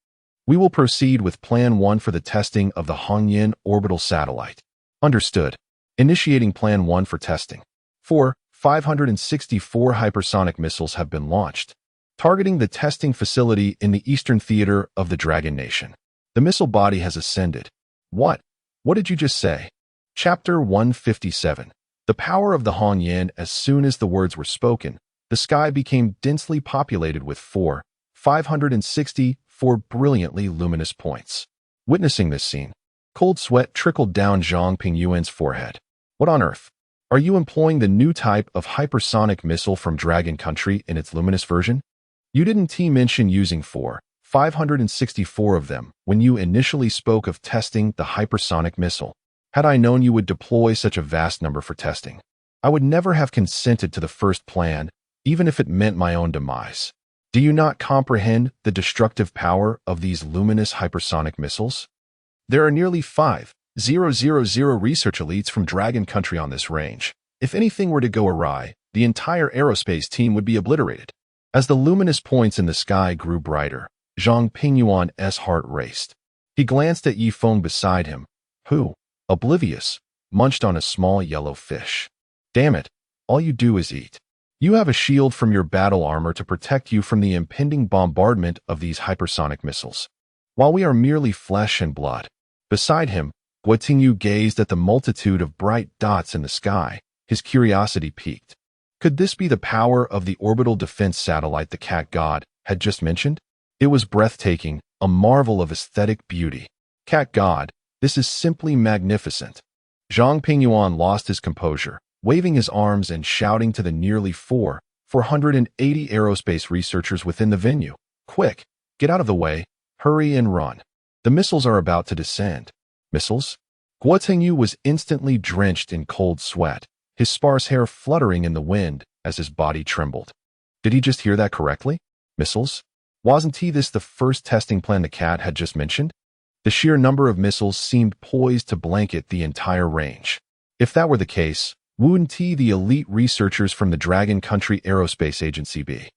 we will proceed with Plan 1 for the testing of the Hongyan orbital satellite. Understood. Initiating Plan 1 for testing. 564 hypersonic missiles have been launched, targeting the testing facility in the eastern theater of the Dragon Nation. The missile body has ascended. What? What did you just say? Chapter 157. The power of the Hongyan. As soon as the words were spoken, the sky became densely populated with 564 brilliantly luminous points. Witnessing this scene, cold sweat trickled down Zhang Pingyuan's forehead. What on earth? Are you employing the new type of hypersonic missile from Dragon Country in its luminous version? You didn't mention using 564 of them when you initially spoke of testing the hypersonic missile. Had I known you would deploy such a vast number for testing, I would never have consented to the first plan, even if it meant my own demise. Do you not comprehend the destructive power of these luminous hypersonic missiles? There are nearly 5,000 research elites from Dragon Country on this range. If anything were to go awry, the entire aerospace team would be obliterated. As the luminous points in the sky grew brighter, Zhang Pingyuan's heart raced. He glanced at Yi Feng beside him, who, oblivious, munched on a small yellow fish. Damn it, all you do is eat. You have a shield from your battle armor to protect you from the impending bombardment of these hypersonic missiles, while we are merely flesh and blood. Beside him, Guotingyu gazed at the multitude of bright dots in the sky, his curiosity piqued. Could this be the power of the orbital defense satellite the cat god had just mentioned? It was breathtaking, a marvel of aesthetic beauty. Cat god, this is simply magnificent. Zhang Pingyuan lost his composure, waving his arms and shouting to the nearly 480 aerospace researchers within the venue. Quick, get out of the way, hurry and run. The missiles are about to descend. Missiles? Guotingyu was instantly drenched in cold sweat, his sparse hair fluttering in the wind as his body trembled. Did he just hear that correctly? Missiles? Wasn't this the first testing plan the cat had just mentioned? The sheer number of missiles seemed poised to blanket the entire range. If that were the case, wouldn't the elite researchers from the Dragon Country Aerospace Agency be?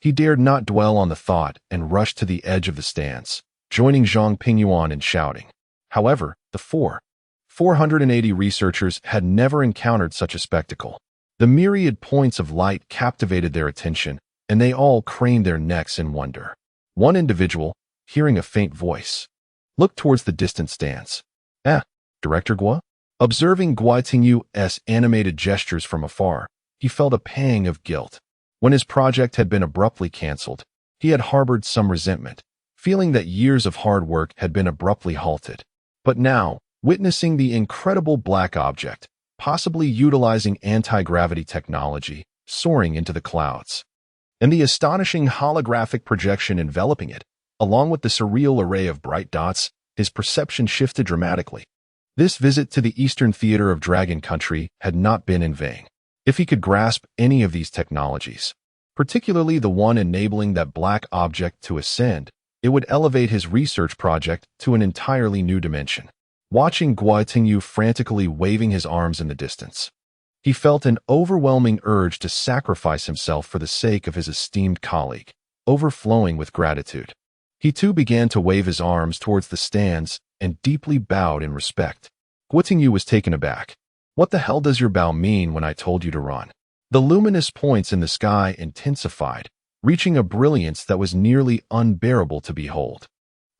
He dared not dwell on the thought and rushed to the edge of the stands, joining Zhang Pingyuan in shouting. However, the 480 researchers had never encountered such a spectacle. The myriad points of light captivated their attention, and they all craned their necks in wonder. One individual, hearing a faint voice, looked towards the distant stands. Director Gua? Observing Gua Tingyu's animated gestures from afar, he felt a pang of guilt. When his project had been abruptly cancelled, he had harbored some resentment, feeling that years of hard work had been abruptly halted. But now, witnessing the incredible black object, possibly utilizing anti-gravity technology, soaring into the clouds, and the astonishing holographic projection enveloping it, along with the surreal array of bright dots, his perception shifted dramatically. This visit to the Eastern Theater of Dragon Country had not been in vain. If he could grasp any of these technologies, particularly the one enabling that black object to ascend, it would elevate his research project to an entirely new dimension. Watching Gua Tingyu frantically waving his arms in the distance, he felt an overwhelming urge to sacrifice himself for the sake of his esteemed colleague, overflowing with gratitude. He too began to wave his arms towards the stands and deeply bowed in respect. Gua Tingyu was taken aback. What the hell does your bow mean when I told you to run? The luminous points in the sky intensified, reaching a brilliance that was nearly unbearable to behold.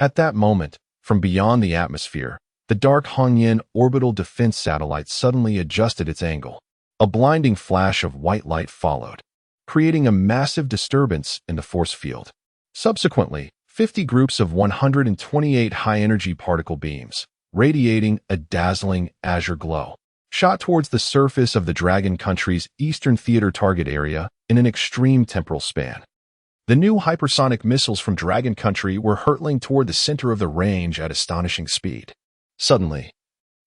At that moment, from beyond the atmosphere, the dark Hongyan orbital defense satellite suddenly adjusted its angle. A blinding flash of white light followed, creating a massive disturbance in the force field. Subsequently, 50 groups of 128 high-energy particle beams, radiating a dazzling azure glow, shot towards the surface of the Dragon Country's Eastern Theater target area in an extreme temporal span. The new hypersonic missiles from Dragon Country were hurtling toward the center of the range at astonishing speed. Suddenly,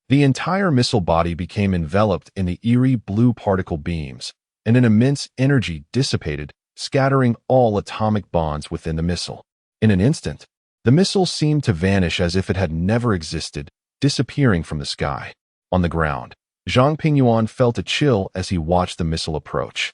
the entire missile body became enveloped in the eerie blue particle beams, and an immense energy dissipated, scattering all atomic bonds within the missile. In an instant, the missile seemed to vanish as if it had never existed, disappearing from the sky. On the ground, Zhang Pingyuan felt a chill as he watched the missile approach.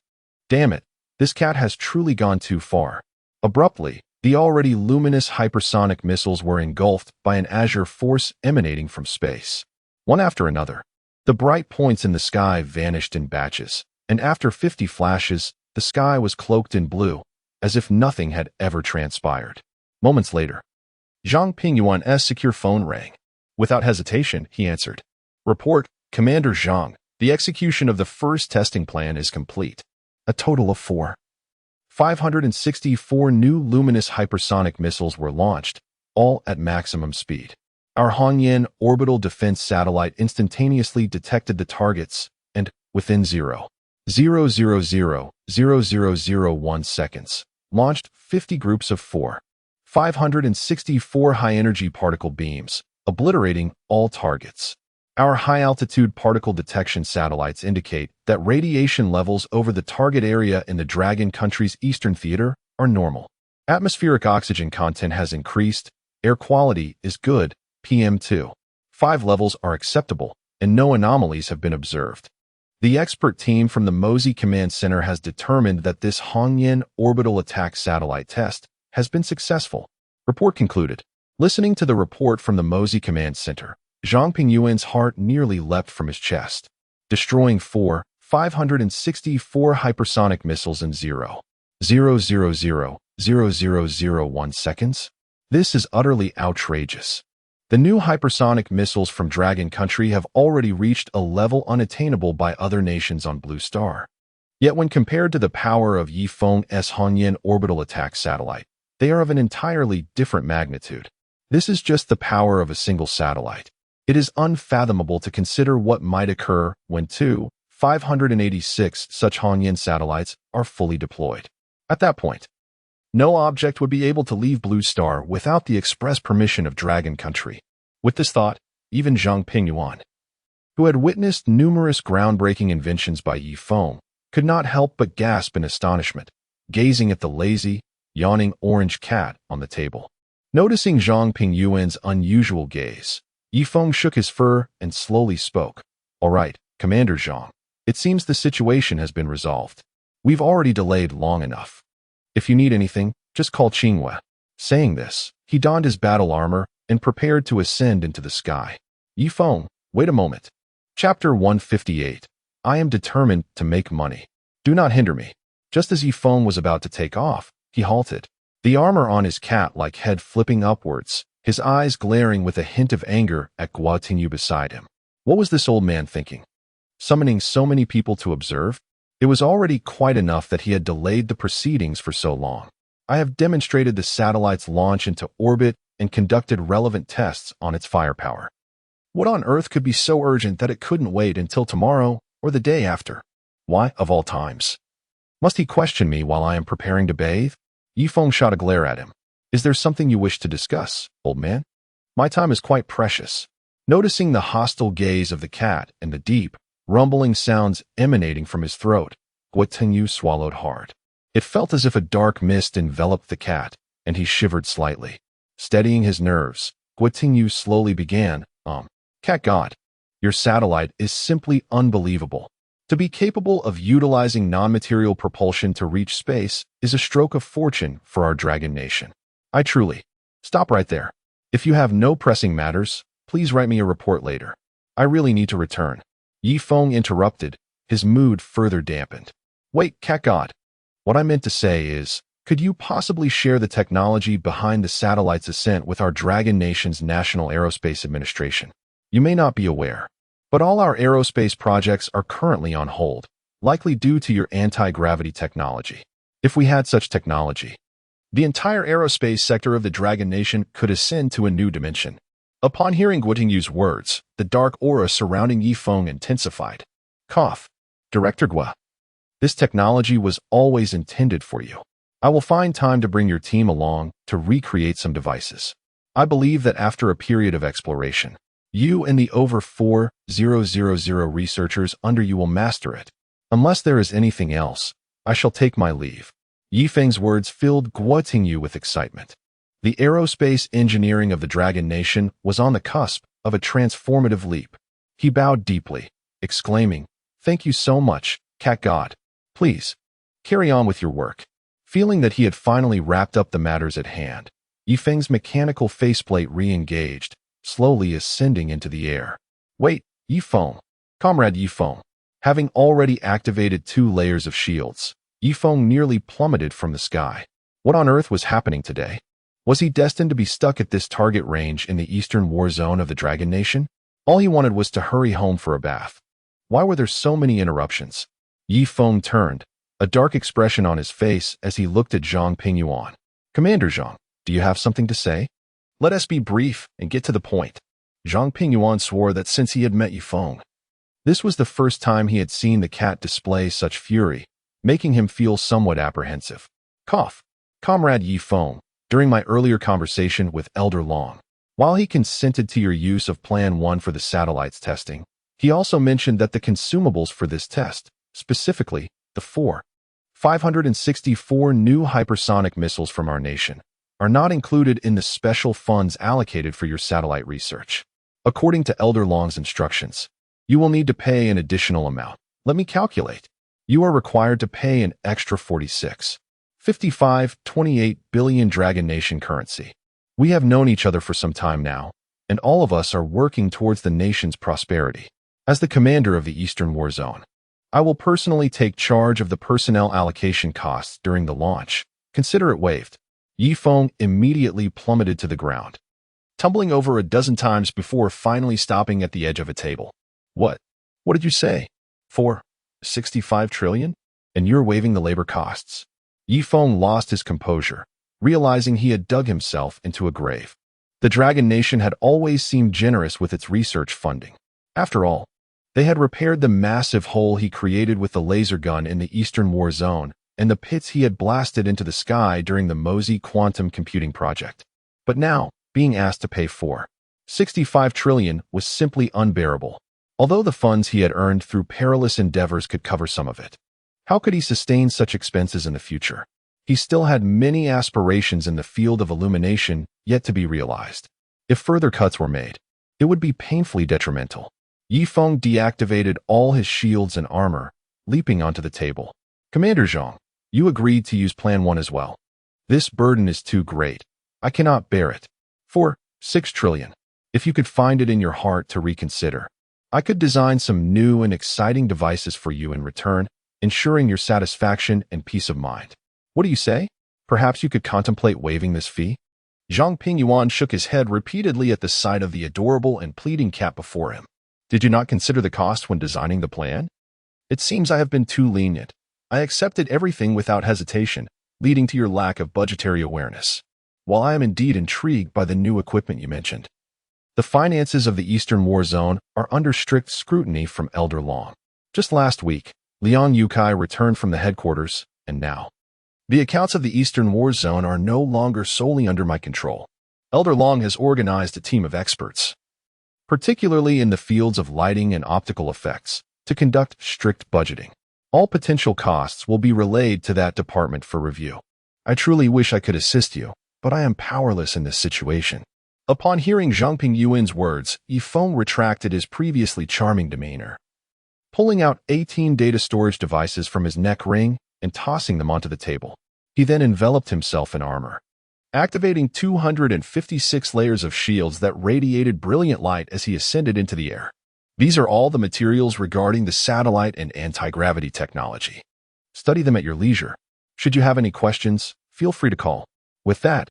Damn it, this cat has truly gone too far. Abruptly, the already luminous hypersonic missiles were engulfed by an azure force emanating from space. One after another, the bright points in the sky vanished in batches, and after 50 flashes, the sky was cloaked in blue, as if nothing had ever transpired. Moments later, Zhang Pingyuan's secure phone rang. Without hesitation, he answered. Report, Commander Zhang, the execution of the first testing plan is complete. A total of 564 new luminous hypersonic missiles were launched, all at maximum speed. Our Hongyan orbital defense satellite instantaneously detected the targets and, within 0.0000001 seconds, launched 50 groups of 564 high-energy particle beams, obliterating all targets. Our high-altitude particle detection satellites indicate that radiation levels over the target area in the Dragon Country's Eastern Theater are normal. Atmospheric oxygen content has increased, air quality is good, PM2.5 levels are acceptable, and no anomalies have been observed. The expert team from the Mosey Command Center has determined that this Hongyan orbital attack satellite test has been successful. Report concluded. Listening to the report from the Mosey Command Center, Zhang Pingyuan's heart nearly leapt from his chest. Destroying 564 hypersonic missiles in 0.0000001 seconds? This is utterly outrageous. The new hypersonic missiles from Dragon Country have already reached a level unattainable by other nations on Blue Star. Yet when compared to the power of Feng's Hongyan orbital attack satellite, they are of an entirely different magnitude. This is just the power of a single satellite. It is unfathomable to consider what might occur when 586 such Hongyan satellites are fully deployed. At that point, no object would be able to leave Blue Star without the express permission of Dragon Country. With this thought, even Zhang Pingyuan, who had witnessed numerous groundbreaking inventions by Feng, could not help but gasp in astonishment, gazing at the lazy, yawning orange cat on the table. Noticing Zhang Pingyuan's unusual gaze, Yifeng shook his fur and slowly spoke. All right, Commander Zhang. It seems the situation has been resolved. We've already delayed long enough. If you need anything, just call Qinghua. Saying this, he donned his battle armor and prepared to ascend into the sky. Yifeng, wait a moment. Chapter 158. I am determined to make money. Do not hinder me. Just as Yifeng was about to take off, he halted. The armor on his cat-like head flipping upwards, his eyes glaring with a hint of anger at Guotingyu beside him. What was this old man thinking? Summoning so many people to observe? It was already quite enough that he had delayed the proceedings for so long. I have demonstrated the satellite's launch into orbit and conducted relevant tests on its firepower. What on earth could be so urgent that it couldn't wait until tomorrow or the day after? Why, of all times? Must he question me while I am preparing to bathe? Yifeng shot a glare at him. Is there something you wish to discuss, old man? My time is quite precious. Noticing the hostile gaze of the cat and the deep, rumbling sounds emanating from his throat, Guotingyu swallowed hard. It felt as if a dark mist enveloped the cat, and he shivered slightly. Steadying his nerves, Guotingyu slowly began, Cat God, your satellite is simply unbelievable. To be capable of utilizing non-material propulsion to reach space is a stroke of fortune for our Dragon Nation. I truly. Stop right there. If you have no pressing matters, please write me a report later. I really need to return. Yifeng interrupted, his mood further dampened. Wait, Cat God. What I meant to say is, could you possibly share the technology behind the satellite's ascent with our Dragon Nation's National Aerospace Administration? You may not be aware, but all our aerospace projects are currently on hold, likely due to your anti-gravity technology. If we had such technology, the entire aerospace sector of the Dragon Nation could ascend to a new dimension. Upon hearing Guotingyu's words, the dark aura surrounding Yifeng intensified. Cough. Director Gua. This technology was always intended for you. I will find time to bring your team along to recreate some devices. I believe that after a period of exploration, you and the over 4,000 researchers under you will master it. Unless there is anything else, I shall take my leave. Yifeng's words filled Guotingyu with excitement. The aerospace engineering of the Dragon Nation was on the cusp of a transformative leap. He bowed deeply, exclaiming, Thank you so much, Cat God. Please, carry on with your work. Feeling that he had finally wrapped up the matters at hand, Yifeng's mechanical faceplate re-engaged, slowly ascending into the air. Wait, Yifeng. Comrade Yifeng. Having already activated 2 layers of shields, Yifeng nearly plummeted from the sky. What on earth was happening today? Was he destined to be stuck at this target range in the eastern war zone of the Dragon Nation? All he wanted was to hurry home for a bath. Why were there so many interruptions? Yifeng turned, a dark expression on his face as he looked at Zhang Pingyuan. Commander Zhang, do you have something to say? Let us be brief and get to the point. Zhang Pingyuan swore that since he had met Yifeng, this was the first time he had seen the cat display such fury, making him feel somewhat apprehensive. Cough. Comrade Yifeng, during my earlier conversation with Elder Long, while he consented to your use of Plan 1 for the satellite's testing, he also mentioned that the consumables for this test, specifically the 564 new hypersonic missiles from our nation, are not included in the special funds allocated for your satellite research. According to Elder Long's instructions, you will need to pay an additional amount. Let me calculate. You are required to pay an extra 28 billion Dragon Nation currency. We have known each other for some time now, and all of us are working towards the nation's prosperity. As the commander of the Eastern War Zone, I will personally take charge of the personnel allocation costs during the launch. Consider it waived. Yifeng immediately plummeted to the ground, tumbling over a dozen times before finally stopping at the edge of a table. What? What did you say? 65 trillion? And you're waiving the labor costs? Yifeng lost his composure, realizing he had dug himself into a grave. The Dragon Nation had always seemed generous with its research funding. After all, they had repaired the massive hole he created with the laser gun in the Eastern War Zone and the pits he had blasted into the sky during the Mosey quantum computing project. But now, being asked to pay 65 trillion was simply unbearable, although the funds he had earned through perilous endeavors could cover some of it. How could he sustain such expenses in the future? He still had many aspirations in the field of illumination yet to be realized. If further cuts were made, it would be painfully detrimental. Feng deactivated all his shields and armor, leaping onto the table. Commander Zhang, you agreed to use Plan 1 as well. This burden is too great. I cannot bear it. 6 trillion. If you could find it in your heart to reconsider, I could design some new and exciting devices for you in return, ensuring your satisfaction and peace of mind. What do you say? Perhaps you could contemplate waiving this fee? Zhang Pingyuan shook his head repeatedly at the sight of the adorable and pleading cat before him. Did you not consider the cost when designing the plan? It seems I have been too lenient. I accepted everything without hesitation, leading to your lack of budgetary awareness. While I am indeed intrigued by the new equipment you mentioned, the finances of the Eastern War Zone are under strict scrutiny from Elder Long. Just last week, Liang Yukai returned from the headquarters, and now the accounts of the Eastern War Zone are no longer solely under my control. Elder Long has organized a team of experts, particularly in the fields of lighting and optical effects, to conduct strict budgeting. All potential costs will be relayed to that department for review. I truly wish I could assist you, but I am powerless in this situation. Upon hearing Zhang Pingyuan's words, Feng retracted his previously charming demeanor, pulling out 18 data storage devices from his neck ring and tossing them onto the table. He then enveloped himself in armor, activating 256 layers of shields that radiated brilliant light as he ascended into the air. These are all the materials regarding the satellite and anti-gravity technology. Study them at your leisure. Should you have any questions, feel free to call. With that,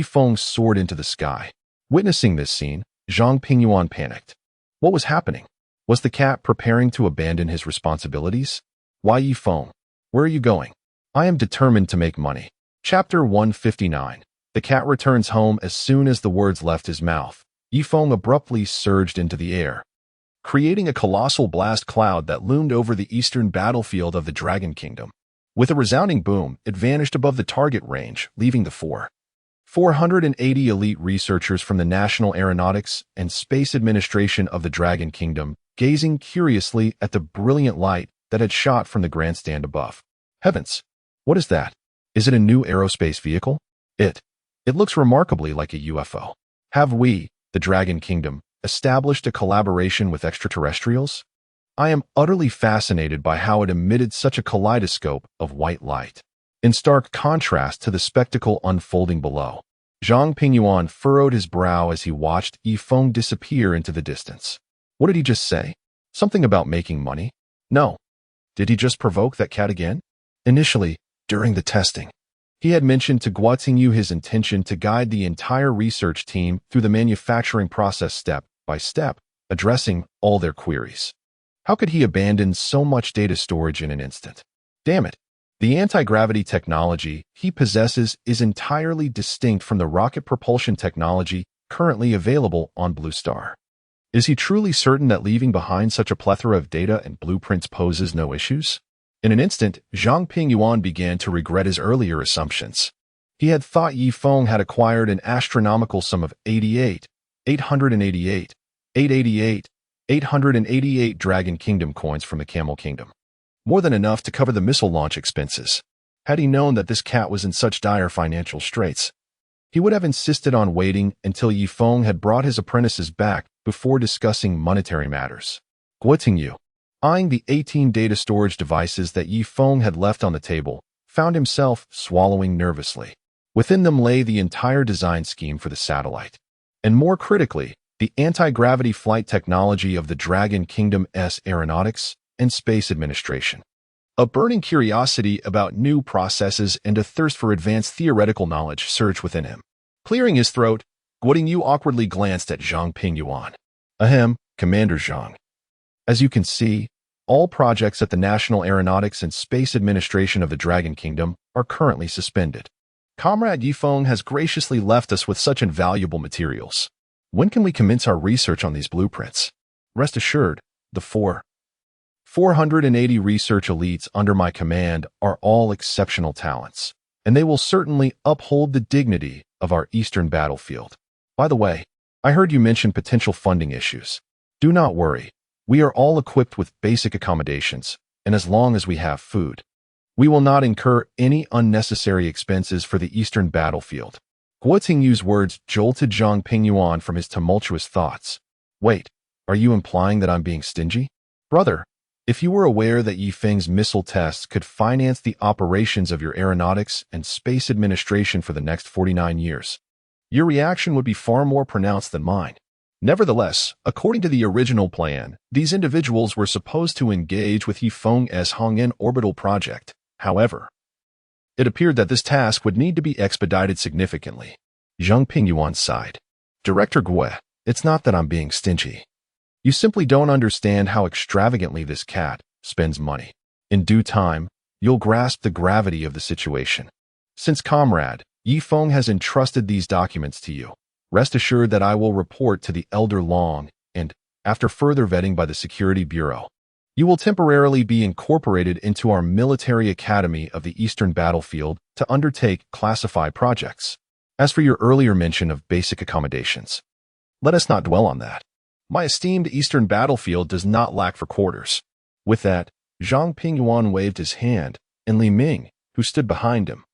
Feng soared into the sky. Witnessing this scene, Zhang Pingyuan panicked. What was happening? Was the cat preparing to abandon his responsibilities? Why, Feng? Where are you going? I am determined to make money. Chapter 159. The cat returns home. As soon as the words left his mouth, Feng abruptly surged into the air, creating a colossal blast cloud that loomed over the eastern battlefield of the Dragon Kingdom. With a resounding boom, it vanished above the target range, leaving the 480 elite researchers from the National Aeronautics and Space Administration of the Dragon Kingdom, gazing curiously at the brilliant light that had shot from the grandstand above. Heavens! What is that? Is it a new aerospace vehicle? It looks remarkably like a UFO. Have we, the Dragon Kingdom, established a collaboration with extraterrestrials? I am utterly fascinated by how it emitted such a kaleidoscope of white light, in stark contrast to the spectacle unfolding below. Zhang Pingyuan furrowed his brow as he watched Feng disappear into the distance. What did he just say? Something about making money? No. Did he just provoke that cat again? Initially, during the testing, he had mentioned to Guotingyu his intention to guide the entire research team through the manufacturing process step by step, addressing all their queries. How could he abandon so much data storage in an instant? Damn it! The anti-gravity technology he possesses is entirely distinct from the rocket propulsion technology currently available on Blue Star. Is he truly certain that leaving behind such a plethora of data and blueprints poses no issues? In an instant, Zhang Pingyuan began to regret his earlier assumptions. He had thought Feng had acquired an astronomical sum of 888 Dragon Kingdom coins from the Camel Kingdom. More than enough to cover the missile launch expenses. Had he known that this cat was in such dire financial straits, he would have insisted on waiting until Feng had brought his apprentices back before discussing monetary matters. Guotingyu, eyeing the 18 data storage devices that Feng had left on the table, found himself swallowing nervously. Within them lay the entire design scheme for the satellite, and more critically, the anti-gravity flight technology of the Dragon Kingdom's Aeronautics and Space Administration. A burning curiosity about new processes and a thirst for advanced theoretical knowledge surged within him. Clearing his throat, Guotingyu awkwardly glanced at Zhang Pingyuan. Ahem, Commander Zhang. As you can see, all projects at the National Aeronautics and Space Administration of the Dragon Kingdom are currently suspended. Comrade Feng has graciously left us with such invaluable materials. When can we commence our research on these blueprints? Rest assured, the 480 research elites under my command are all exceptional talents, and they will certainly uphold the dignity of our eastern battlefield. By the way, I heard you mention potential funding issues. Do not worry. We are all equipped with basic accommodations, and as long as we have food, We will not incur any unnecessary expenses for the Eastern battlefield. Guo Tingyu's words jolted Zhang Pingyuan from his tumultuous thoughts. Wait, are you implying that I'm being stingy? Brother, if you were aware that Yi Feng's missile tests could finance the operations of your aeronautics and space administration for the next 49 years, your reaction would be far more pronounced than mine. Nevertheless, according to the original plan, these individuals were supposed to engage with Yi Feng's Hongyan orbital project. However, it appeared that this task would need to be expedited significantly. Zhang Pingyuan sighed. Director Guo, it's not that I'm being stingy. You simply don't understand how extravagantly this cat spends money. In due time, you'll grasp the gravity of the situation. Since Comrade Yi Feng has entrusted these documents to you, rest assured that I will report to the Elder Long and, after further vetting by the Security Bureau, you will temporarily be incorporated into our military academy of the Eastern Battlefield to undertake classified projects. As for your earlier mention of basic accommodations, let us not dwell on that. My esteemed Eastern Battlefield does not lack for quarters. With that, Zhang Pingyuan waved his hand, and Li Ming, who stood behind him,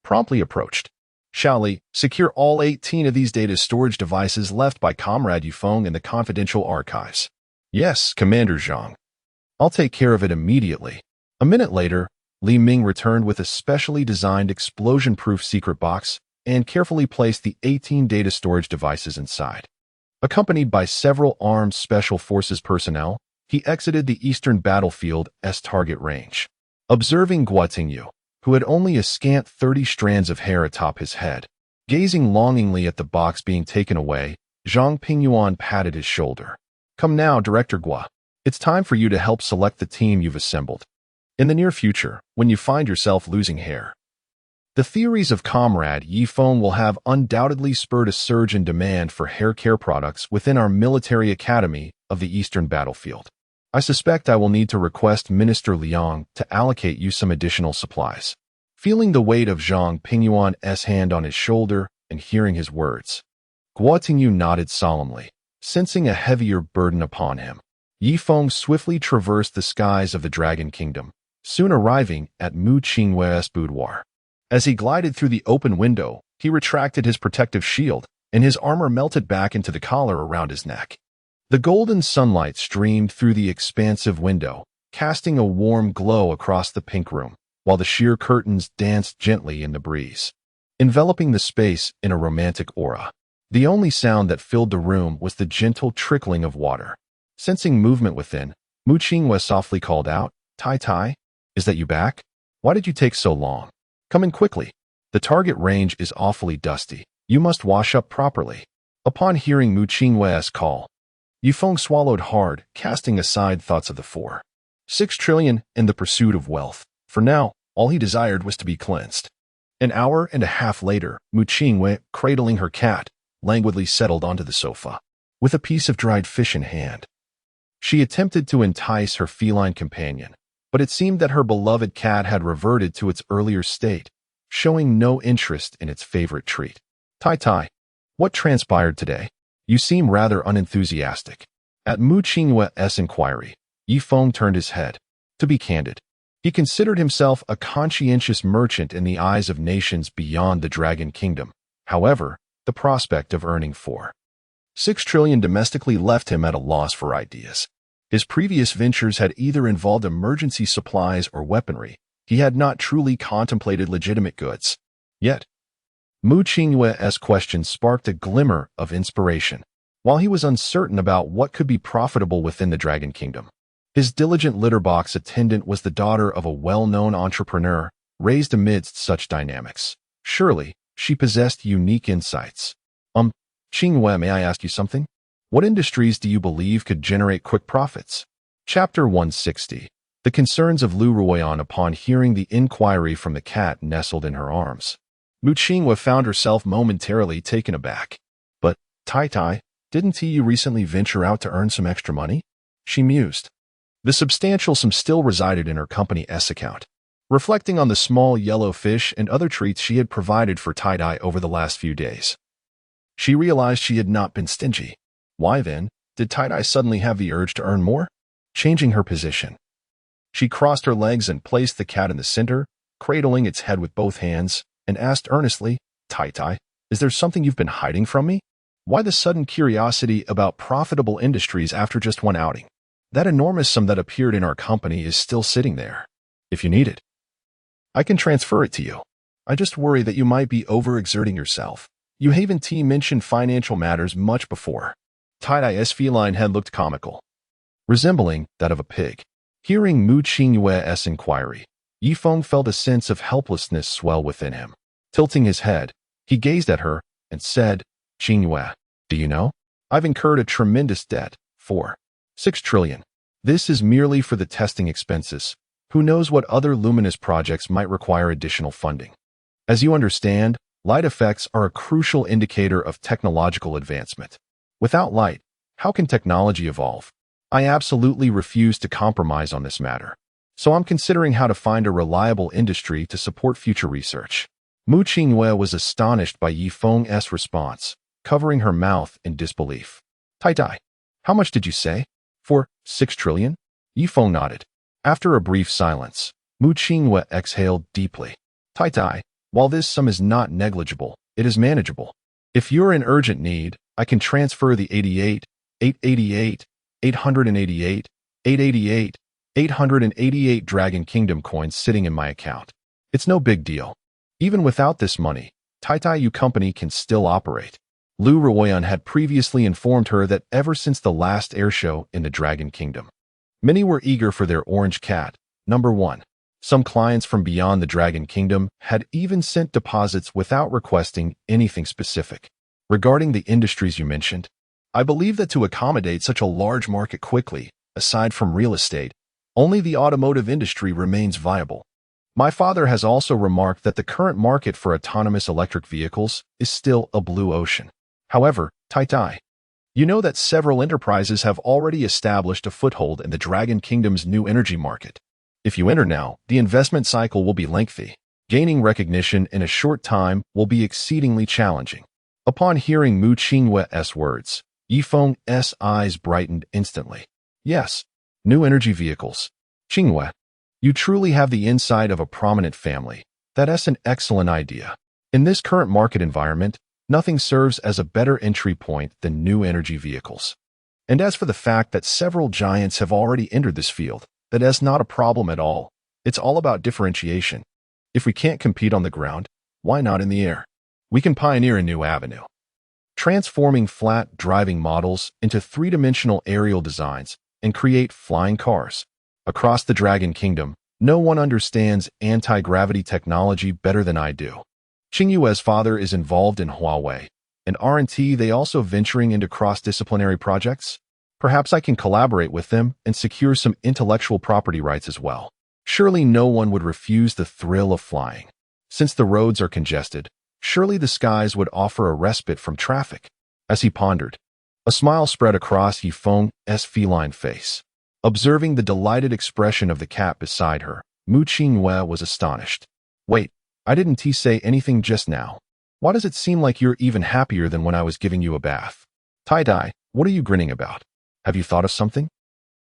promptly approached. Shall Li, secure all 18 of these data storage devices left by Comrade Yi Feng in the confidential archives. Yes, Commander Zhang. I'll take care of it immediately. A minute later, Li Ming returned with a specially designed explosion-proof secret box and carefully placed the 18 data storage devices inside. Accompanied by several armed Special Forces personnel, he exited the Eastern Battlefield's target range. Observing Guo Tingyu, who had only a scant 30 strands of hair atop his head, gazing longingly at the box being taken away, Zhang Pingyuan patted his shoulder. Come now, Director Guo. It's time for you to help select the team you've assembled. In the near future, when you find yourself losing hair, the theories of Comrade Yi Feng will have undoubtedly spurred a surge in demand for hair care products within our military academy of the Eastern Battlefield. I suspect I will need to request Minister Liang to allocate you some additional supplies. Feeling the weight of Zhang Pingyuan's hand on his shoulder and hearing his words, Guo Tingyu nodded solemnly, sensing a heavier burden upon him. Yi Feng swiftly traversed the skies of the Dragon Kingdom, soon arriving at Mu Qingwe's boudoir. As he glided through the open window, he retracted his protective shield, and his armor melted back into the collar around his neck. The golden sunlight streamed through the expansive window, casting a warm glow across the pink room, while the sheer curtains danced gently in the breeze, enveloping the space in a romantic aura. The only sound that filled the room was the gentle trickling of water. Sensing movement within, Mu Qingwe softly called out, Tai Tai, is that you back? Why did you take so long? Come in quickly. The target range is awfully dusty. You must wash up properly. Upon hearing Mu Qingwe's call, Yi Feng swallowed hard, casting aside thoughts of the 4.6 trillion in the pursuit of wealth. For now, all he desired was to be cleansed. An hour and a half later, Mu Qingwe, cradling her cat, languidly settled onto the sofa, with a piece of dried fish in hand. She attempted to entice her feline companion, but it seemed that her beloved cat had reverted to its earlier state, showing no interest in its favorite treat. Tai Tai, what transpired today? You seem rather unenthusiastic. At Mu Qingwe's inquiry, Yi Feng turned his head. To be candid, he considered himself a conscientious merchant in the eyes of nations beyond the Dragon Kingdom. However, the prospect of earning 4.6 trillion domestically left him at a loss for ideas. His previous ventures had either involved emergency supplies or weaponry. He had not truly contemplated legitimate goods. Yet, Mu Qingwe's question sparked a glimmer of inspiration. While he was uncertain about what could be profitable within the Dragon Kingdom, his diligent litter box attendant was the daughter of a well-known entrepreneur raised amidst such dynamics. Surely, she possessed unique insights. Qingwe, may I ask you something? What industries do you believe could generate quick profits? Chapter 160. The concerns of Lu Ruoyan upon hearing the inquiry from the cat nestled in her arms. Mu Qingwe found herself momentarily taken aback. But, Tai Tai, didn't you recently venture out to earn some extra money? She mused. The substantial sum still resided in her company's account. Reflecting on the small yellow fish and other treats she had provided for Tai Tai over the last few days, she realized she had not been stingy. Why then, did Tai Tai suddenly have the urge to earn more? Changing her position, She crossed her legs and placed the cat in the center, cradling its head with both hands, and asked earnestly, Tai, is there something you've been hiding from me? Why the sudden curiosity about profitable industries after just one outing? That enormous sum that appeared in our company is still sitting there. If you need it, I can transfer it to you. I just worry that you might be overexerting yourself. You haven't mentioned financial matters much before. Tai-Dai's feline head looked comical, resembling that of a pig. Hearing Mu Qingyue's inquiry, Yifeng felt a sense of helplessness swell within him. Tilting his head, he gazed at her and said, Qingyue, do you know? I've incurred a tremendous debt, 6 trillion. This is merely for the testing expenses. Who knows what other luminous projects might require additional funding? As you understand, light effects are a crucial indicator of technological advancement. Without light, how can technology evolve? I absolutely refuse to compromise on this matter. So I'm considering how to find a reliable industry to support future research. Mu Qingyue was astonished by Yifeng's response, covering her mouth in disbelief. Tai, how much did you say? 6 trillion? Yifeng nodded. After a brief silence, Mu Qingyue exhaled deeply. Tai, while this sum is not negligible, it is manageable. If you're in urgent need, I can transfer the 888 Dragon Kingdom coins sitting in my account. It's no big deal. Even without this money, Tai company can still operate. Lu Ruoyan had previously informed her that ever since the last airshow in the Dragon Kingdom, many were eager for their orange cat, number 1. Some clients from beyond the Dragon Kingdom had even sent deposits without requesting anything specific. Regarding the industries you mentioned, I believe that to accommodate such a large market quickly, aside from real estate, only the automotive industry remains viable. My father has also remarked that the current market for autonomous electric vehicles is still a blue ocean. However, Tai, you know that several enterprises have already established a foothold in the Dragon Kingdom's new energy market. If you enter now, the investment cycle will be lengthy. Gaining recognition in a short time will be exceedingly challenging. Upon hearing Mu Qingyue's words, Yifeng's eyes brightened instantly. Yes, new energy vehicles. Qingyue, you truly have the insight of a prominent family. That's an excellent idea. In this current market environment, nothing serves as a better entry point than new energy vehicles. And as for the fact that several giants have already entered this field, that's not a problem at all. It's all about differentiation. If we can't compete on the ground, why not in the air? We can pioneer a new avenue. Transforming flat driving models into three-dimensional aerial designs and create flying cars. Across the Dragon Kingdom, no one understands anti-gravity technology better than I do. Qingyue's father is involved in Huawei, and R&T they also venturing into cross-disciplinary projects? Perhaps I can collaborate with them and secure some intellectual property rights as well. Surely no one would refuse the thrill of flying. Since the roads are congested, surely the skies would offer a respite from traffic. As he pondered, a smile spread across Yifeng's feline face. Observing the delighted expression of the cat beside her, Mu Qingyue was astonished. Wait, I didn't say anything just now. Why does it seem like you're even happier than when I was giving you a bath? Tai, what are you grinning about? Have you thought of something?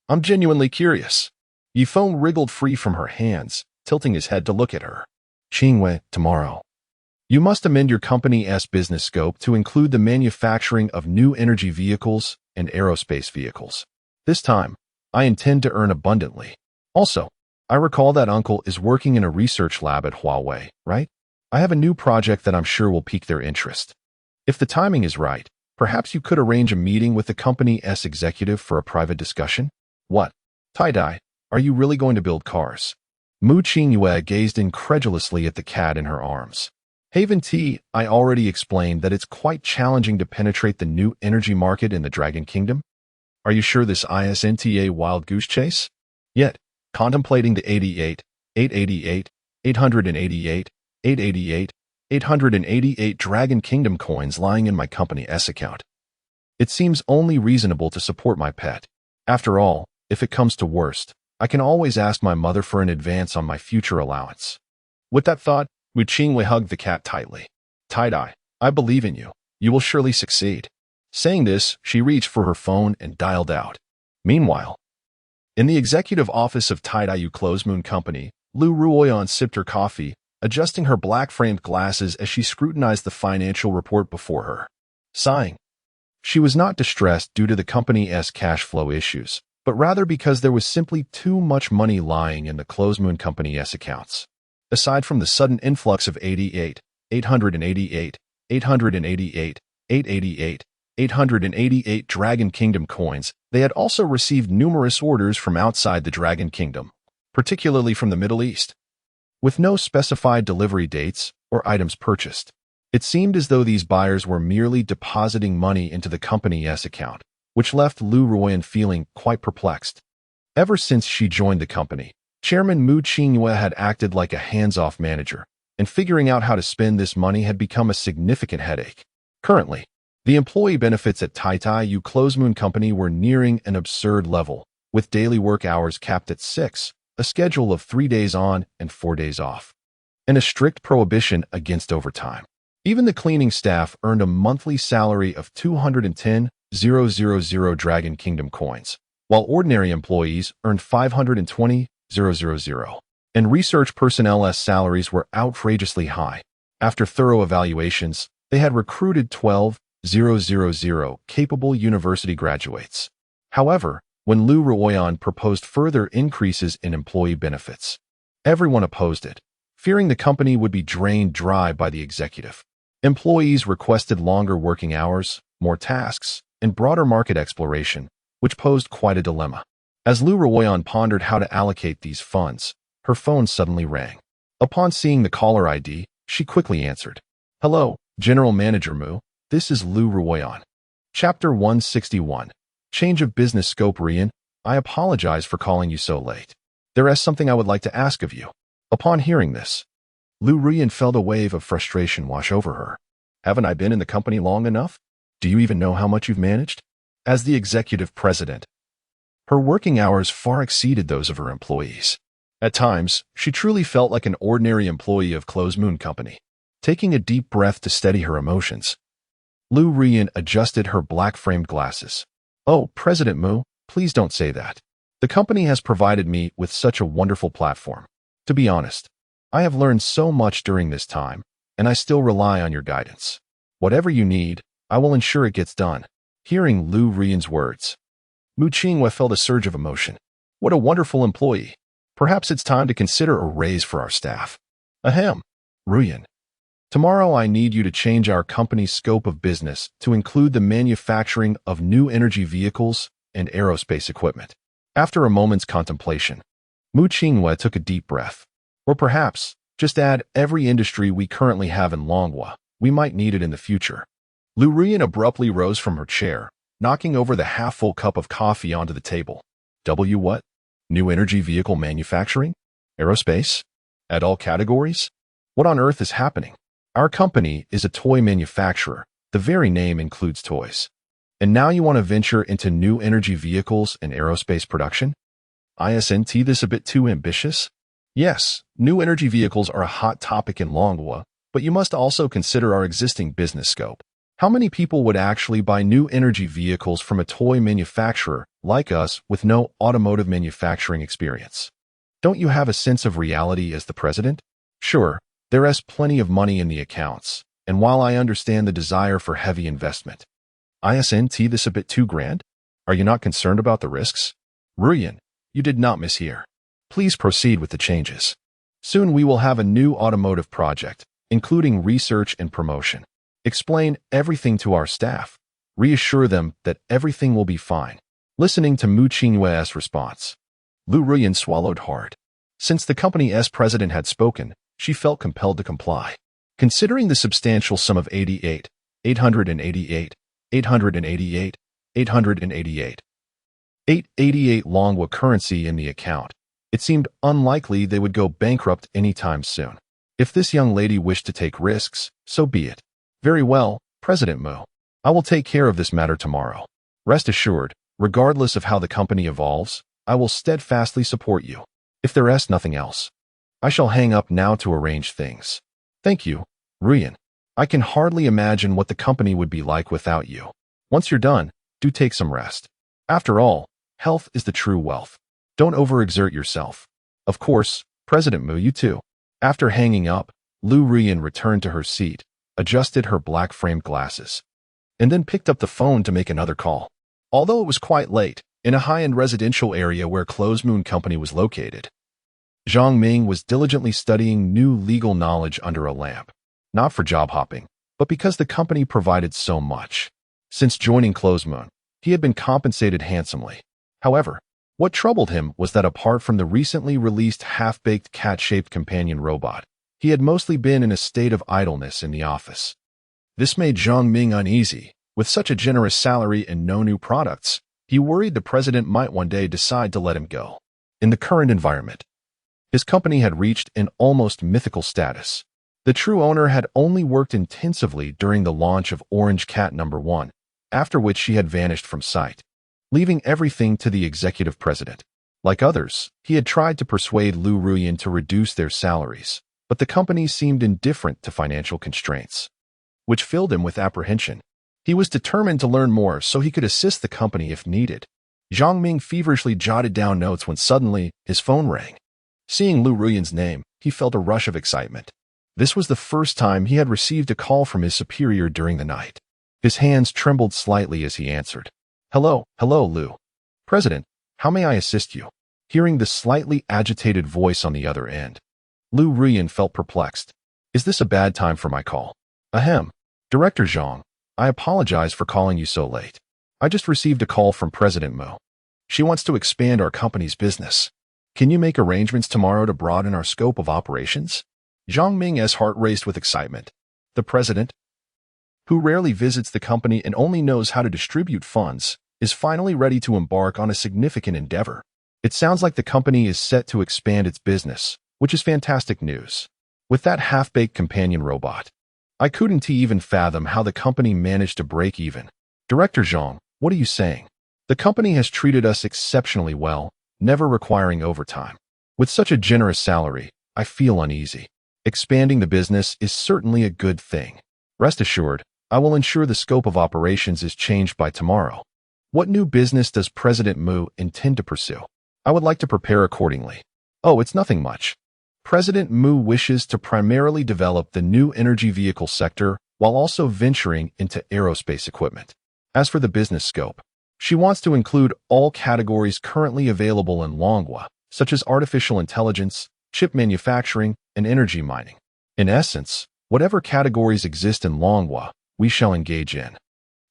I'm genuinely curious. Yifeng wriggled free from her hands, tilting his head to look at her. Qingyue, tomorrow. You must amend your company's business scope to include the manufacturing of new energy vehicles and aerospace vehicles. This time, I intend to earn abundantly. Also, I recall that uncle is working in a research lab at Huawei, right? I have a new project that I'm sure will pique their interest. If the timing is right, perhaps you could arrange a meeting with the company's executive for a private discussion? What? Tai, are you really going to build cars? Mu Qingyue gazed incredulously at the cat in her arms. I already explained that it's quite challenging to penetrate the new energy market in the Dragon Kingdom. Are you sure this isn't a wild goose chase? Yet, contemplating the 888 Dragon Kingdom coins lying in my company's account, it seems only reasonable to support my pet. After all, if it comes to worst, I can always ask my mother for an advance on my future allowance. With that thought, Mu Qingyue hugged the cat tightly. Tai, I believe in you. You will surely succeed. Saying this, she reached for her phone and dialed out. Meanwhile, In the executive office of Taidayu Close Moon Company, Lu Ruoyan sipped her coffee, adjusting her black-framed glasses as she scrutinized the financial report before her. Sighing. She was not distressed due to the company's cash flow issues, but rather because there was simply too much money lying in the Close Moon Company's accounts. Aside from the sudden influx of 88, 888, 888, 888, 888 Dragon Kingdom coins, they had also received numerous orders from outside the Dragon Kingdom, particularly from the Middle East. With no specified delivery dates or items purchased, it seemed as though these buyers were merely depositing money into the company's account, which left Lu Ruoyan feeling quite perplexed. Ever since she joined the company, Chairman Mu Qingyue had acted like a hands-off manager, and figuring out how to spend this money had become a significant headache. Currently, the employee benefits at Taidayu Close Moon Company were nearing an absurd level, with daily work hours capped at 6, a schedule of 3 days on and 4 days off, and a strict prohibition against overtime. Even the cleaning staff earned a monthly salary of 210,000 Dragon Kingdom coins, while ordinary employees earned 520,000, and research personnel's salaries were outrageously high. After thorough evaluations, they had recruited 12,000 capable university graduates. However, when Lu Ruoyan proposed further increases in employee benefits, everyone opposed it, fearing the company would be drained dry by the executive. Employees requested longer working hours, more tasks, and broader market exploration, which posed quite a dilemma. As Lu Ruoyan pondered how to allocate these funds, her phone suddenly rang. Upon seeing the caller ID, she quickly answered. "Hello, General Manager Mu, this is Lu Ruoyan." Chapter 161. Change of business scope. Rian, I apologize for calling you so late. There is something I would like to ask of you. Upon hearing this, Lu Ruoyan felt a wave of frustration wash over her. Haven't I been in the company long enough? Do you even know how much you've managed? As the executive president, her working hours far exceeded those of her employees. At times, she truly felt like an ordinary employee of Close Moon Company. Taking a deep breath to steady her emotions, Lu Ruoyan adjusted her black-framed glasses. "Oh, President Mu, please don't say that. The company has provided me with such a wonderful platform. To be honest, I have learned so much during this time, and I still rely on your guidance. Whatever you need, I will ensure it gets done." Hearing Lu Ruoyan's words, Mu Qingyue felt a surge of emotion. What a wonderful employee. Perhaps it's time to consider a raise for our staff. Ahem. Ruoyan, tomorrow I need you to change our company's scope of business to include the manufacturing of new energy vehicles and aerospace equipment. After a moment's contemplation, Mu Qingyue took a deep breath. Or perhaps, just add every industry we currently have in Longhua. We might need it in the future. Lu Ruoyan abruptly rose from her chair, knocking over the half-full cup of coffee onto the table. What? New energy vehicle manufacturing? Aerospace? At all categories? What on earth is happening? Our company is a toy manufacturer. The very name includes toys. And now you want to venture into new energy vehicles and aerospace production? Isn't this a bit too ambitious? Yes, new energy vehicles are a hot topic in Longhua, but you must also consider our existing business scope. How many people would actually buy new energy vehicles from a toy manufacturer like us with no automotive manufacturing experience? Don't you have a sense of reality as the president? Sure, there is plenty of money in the accounts, and while I understand the desire for heavy investment, isn't this a bit too grand? Are you not concerned about the risks? Ruoyan, you did not mishear. Please proceed with the changes. Soon we will have a new automotive project, including research and promotion. Explain everything to our staff. Reassure them that everything will be fine. Listening to Mu Qingyue's response, Lu Ruoyan swallowed hard. Since the company's president had spoken, she felt compelled to comply. Considering the substantial sum of 88, 888, 888, 888, 888 Longhua currency in the account, it seemed unlikely they would go bankrupt anytime soon. If this young lady wished to take risks, so be it. Very well, President Mu. I will take care of this matter tomorrow. Rest assured, regardless of how the company evolves, I will steadfastly support you. If there is nothing else, I shall hang up now to arrange things. Thank you, Ruoyan. I can hardly imagine what the company would be like without you. Once you're done, do take some rest. After all, health is the true wealth. Don't overexert yourself. Of course, President Mu, you too. After hanging up, Lu Ruyan returned to her seat, adjusted her black-framed glasses, and then picked up the phone to make another call. Although it was quite late, in a high-end residential area where Close Moon Company was located, Zhang Ming was diligently studying new legal knowledge under a lamp, not for job hopping, but because the company provided so much. Since joining Close Moon, he had been compensated handsomely. However, what troubled him was that apart from the recently released half-baked cat-shaped companion robot, he had mostly been in a state of idleness in the office. This made Zhang Ming uneasy. With such a generous salary and no new products, he worried the president might one day decide to let him go. In the current environment, his company had reached an almost mythical status. The true owner had only worked intensively during the launch of Orange Cat No. 1, after which she had vanished from sight, leaving everything to the executive president. Like others, he had tried to persuade Lu Ruyan to reduce their salaries, but the company seemed indifferent to financial constraints, which filled him with apprehension. He was determined to learn more so he could assist the company if needed. Zhang Ming feverishly jotted down notes when suddenly his phone rang. Seeing Lu Ruyan's name, he felt a rush of excitement. This was the first time he had received a call from his superior during the night. His hands trembled slightly as he answered. Hello, Lu. President, how may I assist you? Hearing the slightly agitated voice on the other end, Lu Ruyan felt perplexed. Is this a bad time for my call? Ahem. Director Zhang, I apologize for calling you so late. I just received a call from President Mu. She wants to expand our company's business. Can you make arrangements tomorrow to broaden our scope of operations? Zhang Ming's heart raced with excitement. The president, who rarely visits the company and only knows how to distribute funds, is finally ready to embark on a significant endeavor. It sounds like the company is set to expand its business, which is fantastic news. With that half-baked companion robot, I couldn't even fathom how the company managed to break even. Director Zhang, what are you saying? The company has treated us exceptionally well, never requiring overtime. With such a generous salary, I feel uneasy. Expanding the business is certainly a good thing. Rest assured, I will ensure the scope of operations is changed by tomorrow. What new business does President Mu intend to pursue? I would like to prepare accordingly. Oh, it's nothing much. President Mu wishes to primarily develop the new energy vehicle sector while also venturing into aerospace equipment. As for the business scope, she wants to include all categories currently available in Longhua, such as artificial intelligence, chip manufacturing, and energy mining. In essence, whatever categories exist in Longhua, we shall engage in.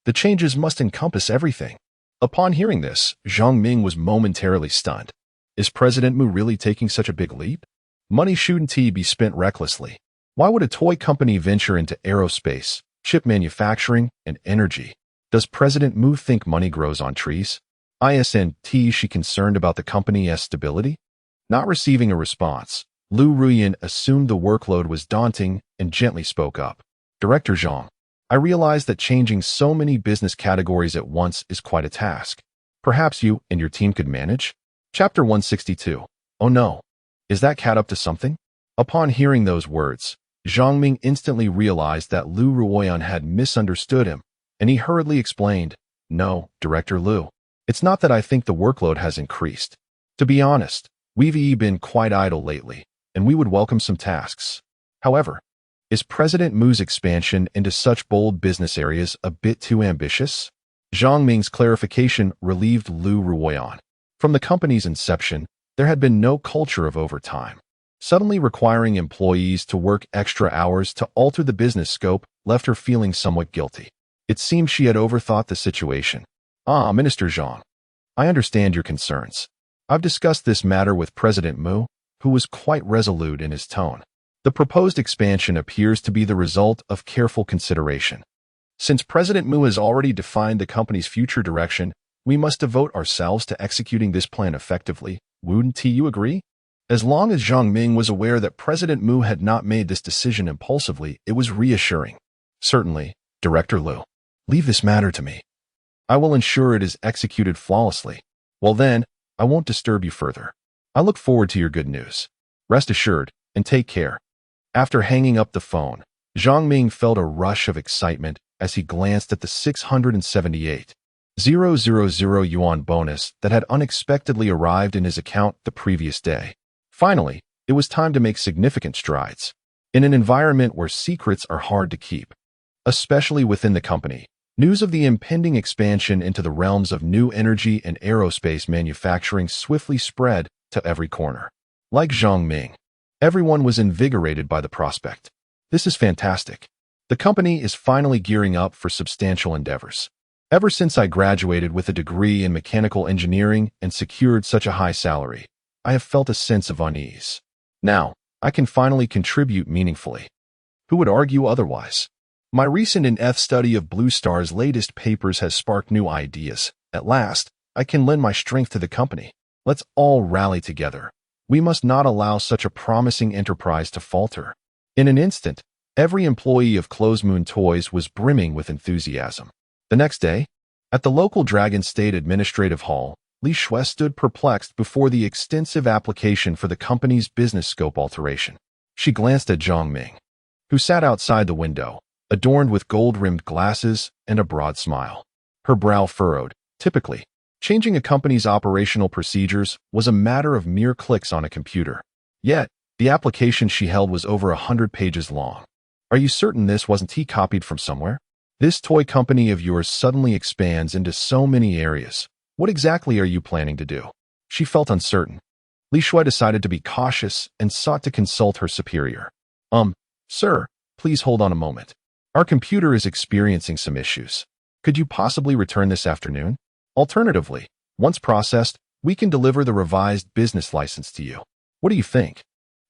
The changes must encompass everything. Upon hearing this, Zhang Ming was momentarily stunned. Is President Mu really taking such a big leap? Money shouldn't be spent recklessly. Why would a toy company venture into aerospace, chip manufacturing, and energy? Does President Mu think money grows on trees? Isn't she concerned about the company's stability? Not receiving a response, Lu Ruyan assumed the workload was daunting and gently spoke up. Director Zhang, I realize that changing so many business categories at once is quite a task. Perhaps you and your team could manage? Chapter 162. Oh no. Is that cat up to something? Upon hearing those words, Zhang Ming instantly realized that Lu Ruyan had misunderstood him, and he hurriedly explained, No, Director Lu. It's not that I think the workload has increased. To be honest, we've been quite idle lately, and we would welcome some tasks. However, is President Mu's expansion into such bold business areas a bit too ambitious? Zhang Ming's clarification relieved Lu Ruyan. From the company's inception, there had been no culture of overtime. Suddenly requiring employees to work extra hours to alter the business scope left her feeling somewhat guilty. It seemed she had overthought the situation. Minister Zhang, I understand your concerns. I've discussed this matter with President Mu, who was quite resolute in his tone. The proposed expansion appears to be the result of careful consideration. Since President Mu has already defined the company's future direction, we must devote ourselves to executing this plan effectively. Wouldn't you agree? As long as Zhang Ming was aware that President Mu had not made this decision impulsively, it was reassuring. Certainly, Director Lu. Leave this matter to me. I will ensure it is executed flawlessly. Well then, I won't disturb you further. I look forward to your good news. Rest assured, and take care. After hanging up the phone, Zhang Ming felt a rush of excitement as he glanced at the 678 000 yuan bonus that had unexpectedly arrived in his account the previous day. Finally, it was time to make significant strides. In an environment where secrets are hard to keep, especially within the company, news of the impending expansion into the realms of new energy and aerospace manufacturing swiftly spread to every corner. Like Zhang Ming, everyone was invigorated by the prospect. This is fantastic. The company is finally gearing up for substantial endeavors. Ever since I graduated with a degree in mechanical engineering and secured such a high salary, I have felt a sense of unease. Now, I can finally contribute meaningfully. Who would argue otherwise? My recent in-depth study of Blue Star's latest papers has sparked new ideas. At last, I can lend my strength to the company. Let's all rally together. We must not allow such a promising enterprise to falter. In an instant, every employee of Closed Moon Toys was brimming with enthusiasm. The next day, at the local Dragon State Administrative Hall, Li Shui stood perplexed before the extensive application for the company's business scope alteration. She glanced at Zhang Ming, who sat outside the window, adorned with gold-rimmed glasses and a broad smile. Her brow furrowed. Typically, changing a company's operational procedures was a matter of mere clicks on a computer. Yet, the application she held was over 100 pages long. Are you certain this wasn't copied from somewhere? This toy company of yours suddenly expands into so many areas. What exactly are you planning to do? She felt uncertain. Li Shui decided to be cautious and sought to consult her superior. Sir, please hold on a moment. Our computer is experiencing some issues. Could you possibly return this afternoon? Alternatively, once processed, we can deliver the revised business license to you. What do you think?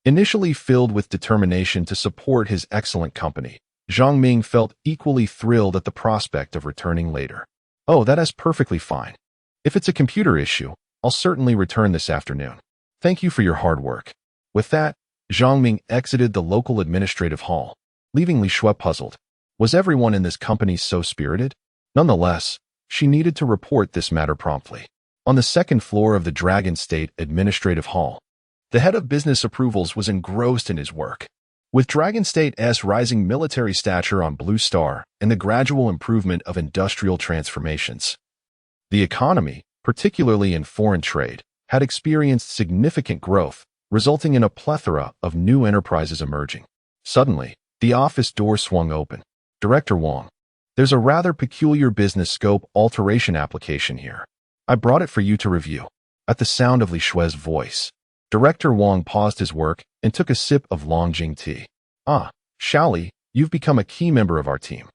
Initially filled with determination to support his excellent company, Zhang Ming felt equally thrilled at the prospect of returning later. Oh, that is perfectly fine. If it's a computer issue, I'll certainly return this afternoon. Thank you for your hard work. With that, Zhang Ming exited the local administrative hall, leaving Li Shui puzzled. Was everyone in this company so spirited? Nonetheless, she needed to report this matter promptly. On the second floor of the Dragon State Administrative Hall, the head of business approvals was engrossed in his work. With Dragon State's rising military stature on Blue Star and the gradual improvement of industrial transformations, the economy, particularly in foreign trade, had experienced significant growth, resulting in a plethora of new enterprises emerging. Suddenly, the office door swung open. Director Wang, there's a rather peculiar business scope alteration application here. I brought it for you to review. At the sound of Li Shui's voice, Director Wang paused his work and took a sip of Longjing tea. Ah, Xiaoli, you've become a key member of our team.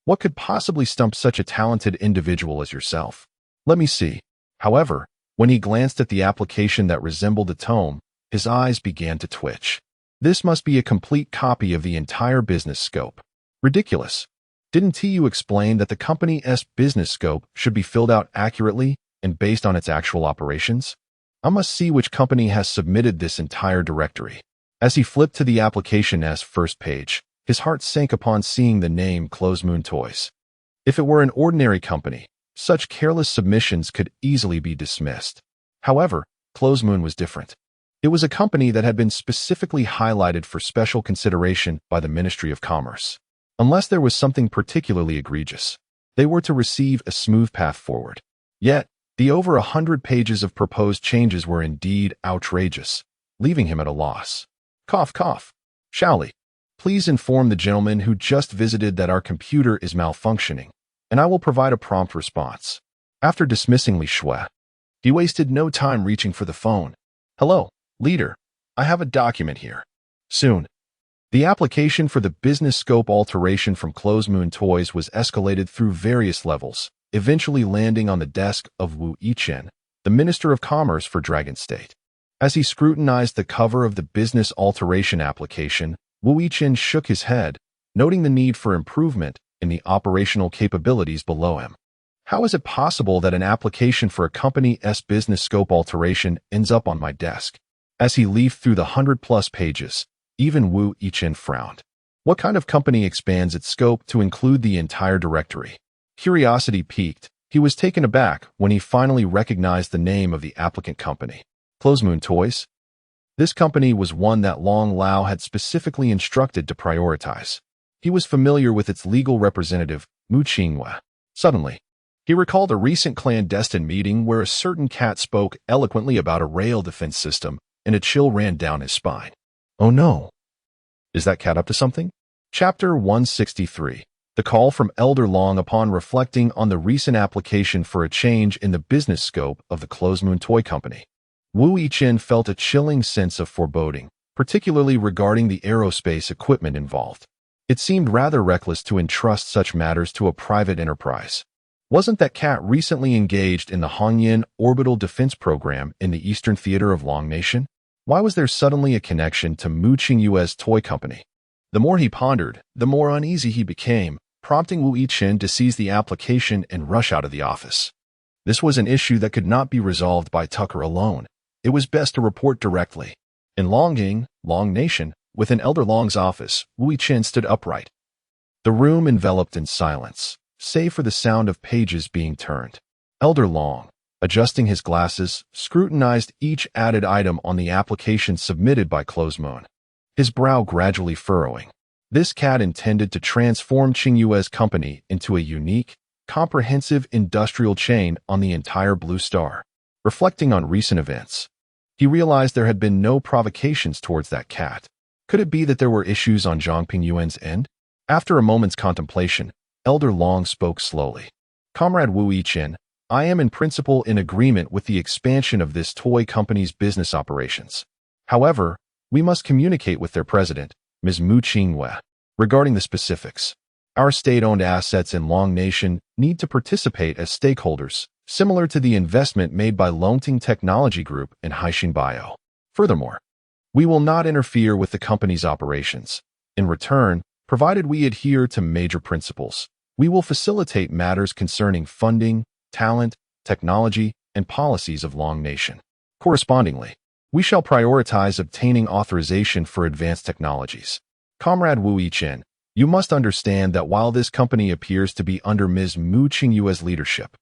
What could possibly stump such a talented individual as yourself? Let me see. However, when he glanced at the application that resembled a tome, his eyes began to twitch. This must be a complete copy of the entire business scope. Ridiculous. Didn't you explain that the company's business scope should be filled out accurately and based on its actual operations? I must see which company has submitted this entire directory. As he flipped to the application's first page, his heart sank upon seeing the name Closed Moon Toys. If it were an ordinary company, such careless submissions could easily be dismissed. However, Closed Moon was different. It was a company that had been specifically highlighted for special consideration by the Ministry of Commerce. Unless there was something particularly egregious, they were to receive a smooth path forward. Yet, the over 100 pages of proposed changes were indeed outrageous, leaving him at a loss. Cough, cough. Xiaoli, please inform the gentleman who just visited that our computer is malfunctioning, and I will provide a prompt response. After dismissing Li Shui, he wasted no time reaching for the phone. Hello, leader. I have a document here. Soon. The application for the business scope alteration from Closed Moon Toys was escalated through various levels, eventually landing on the desk of Wu Yichen, the Minister of Commerce for Dragon State. As he scrutinized the cover of the business alteration application, Wu Yichen shook his head, noting the need for improvement in the operational capabilities below him. How is it possible that an application for a company's business scope alteration ends up on my desk? As he leafed through the 100-plus pages, even Wu Yichen frowned. What kind of company expands its scope to include the entire directory? Curiosity piqued. He was taken aback when he finally recognized the name of the applicant company. Closed Moon Toys? This company was one that Long Lao had specifically instructed to prioritize. He was familiar with its legal representative, Mu Qinghua. Suddenly, He recalled a recent clandestine meeting where a certain cat spoke eloquently about a rail defense system, and a chill ran down his spine. Oh no. Is that cat up to something? Chapter 163. The call from Elder Long upon reflecting on the recent application for a change in the business scope of the Closed Moon Toy Company. Wu Yichen felt a chilling sense of foreboding, particularly regarding the aerospace equipment involved. It seemed rather reckless to entrust such matters to a private enterprise. Wasn't that cat recently engaged in the Hongyan orbital defense program in the Eastern Theater of Long Nation? Why was there suddenly a connection to Muqing Yue's toy company? The more he pondered, the more uneasy he became, prompting Wu Yichen to seize the application and rush out of the office. This was an issue that could not be resolved by Tucker alone. It was best to report directly. In Longying, Long Nation, within Elder Long's office, Wu Yichen stood upright. The room enveloped in silence, save for the sound of pages being turned. Elder Long, adjusting his glasses, scrutinized each added item on the application submitted by Closed Moon, his brow gradually furrowing. This cat intended to transform Qingyue's company into a unique, comprehensive industrial chain on the entire Blue Star. Reflecting on recent events, he realized there had been no provocations towards that cat. Could it be that there were issues on Zhang Pingyuan's end? After a moment's contemplation, Elder Long spoke slowly. Comrade Wu Yichen, I am in principle in agreement with the expansion of this toy company's business operations. However, we must communicate with their president, Ms. Mu Qingyue, regarding the specifics. Our state-owned assets in Long Nation need to participate as stakeholders, similar to the investment made by Longting Technology Group and Haixin Bio. Furthermore, we will not interfere with the company's operations. In return, provided we adhere to major principles, we will facilitate matters concerning funding, talent, technology, and policies of Long Nation. Correspondingly, we shall prioritize obtaining authorization for advanced technologies. Comrade Wu Yichen, you must understand that while this company appears to be under Ms. Mu Qingyue's leadership,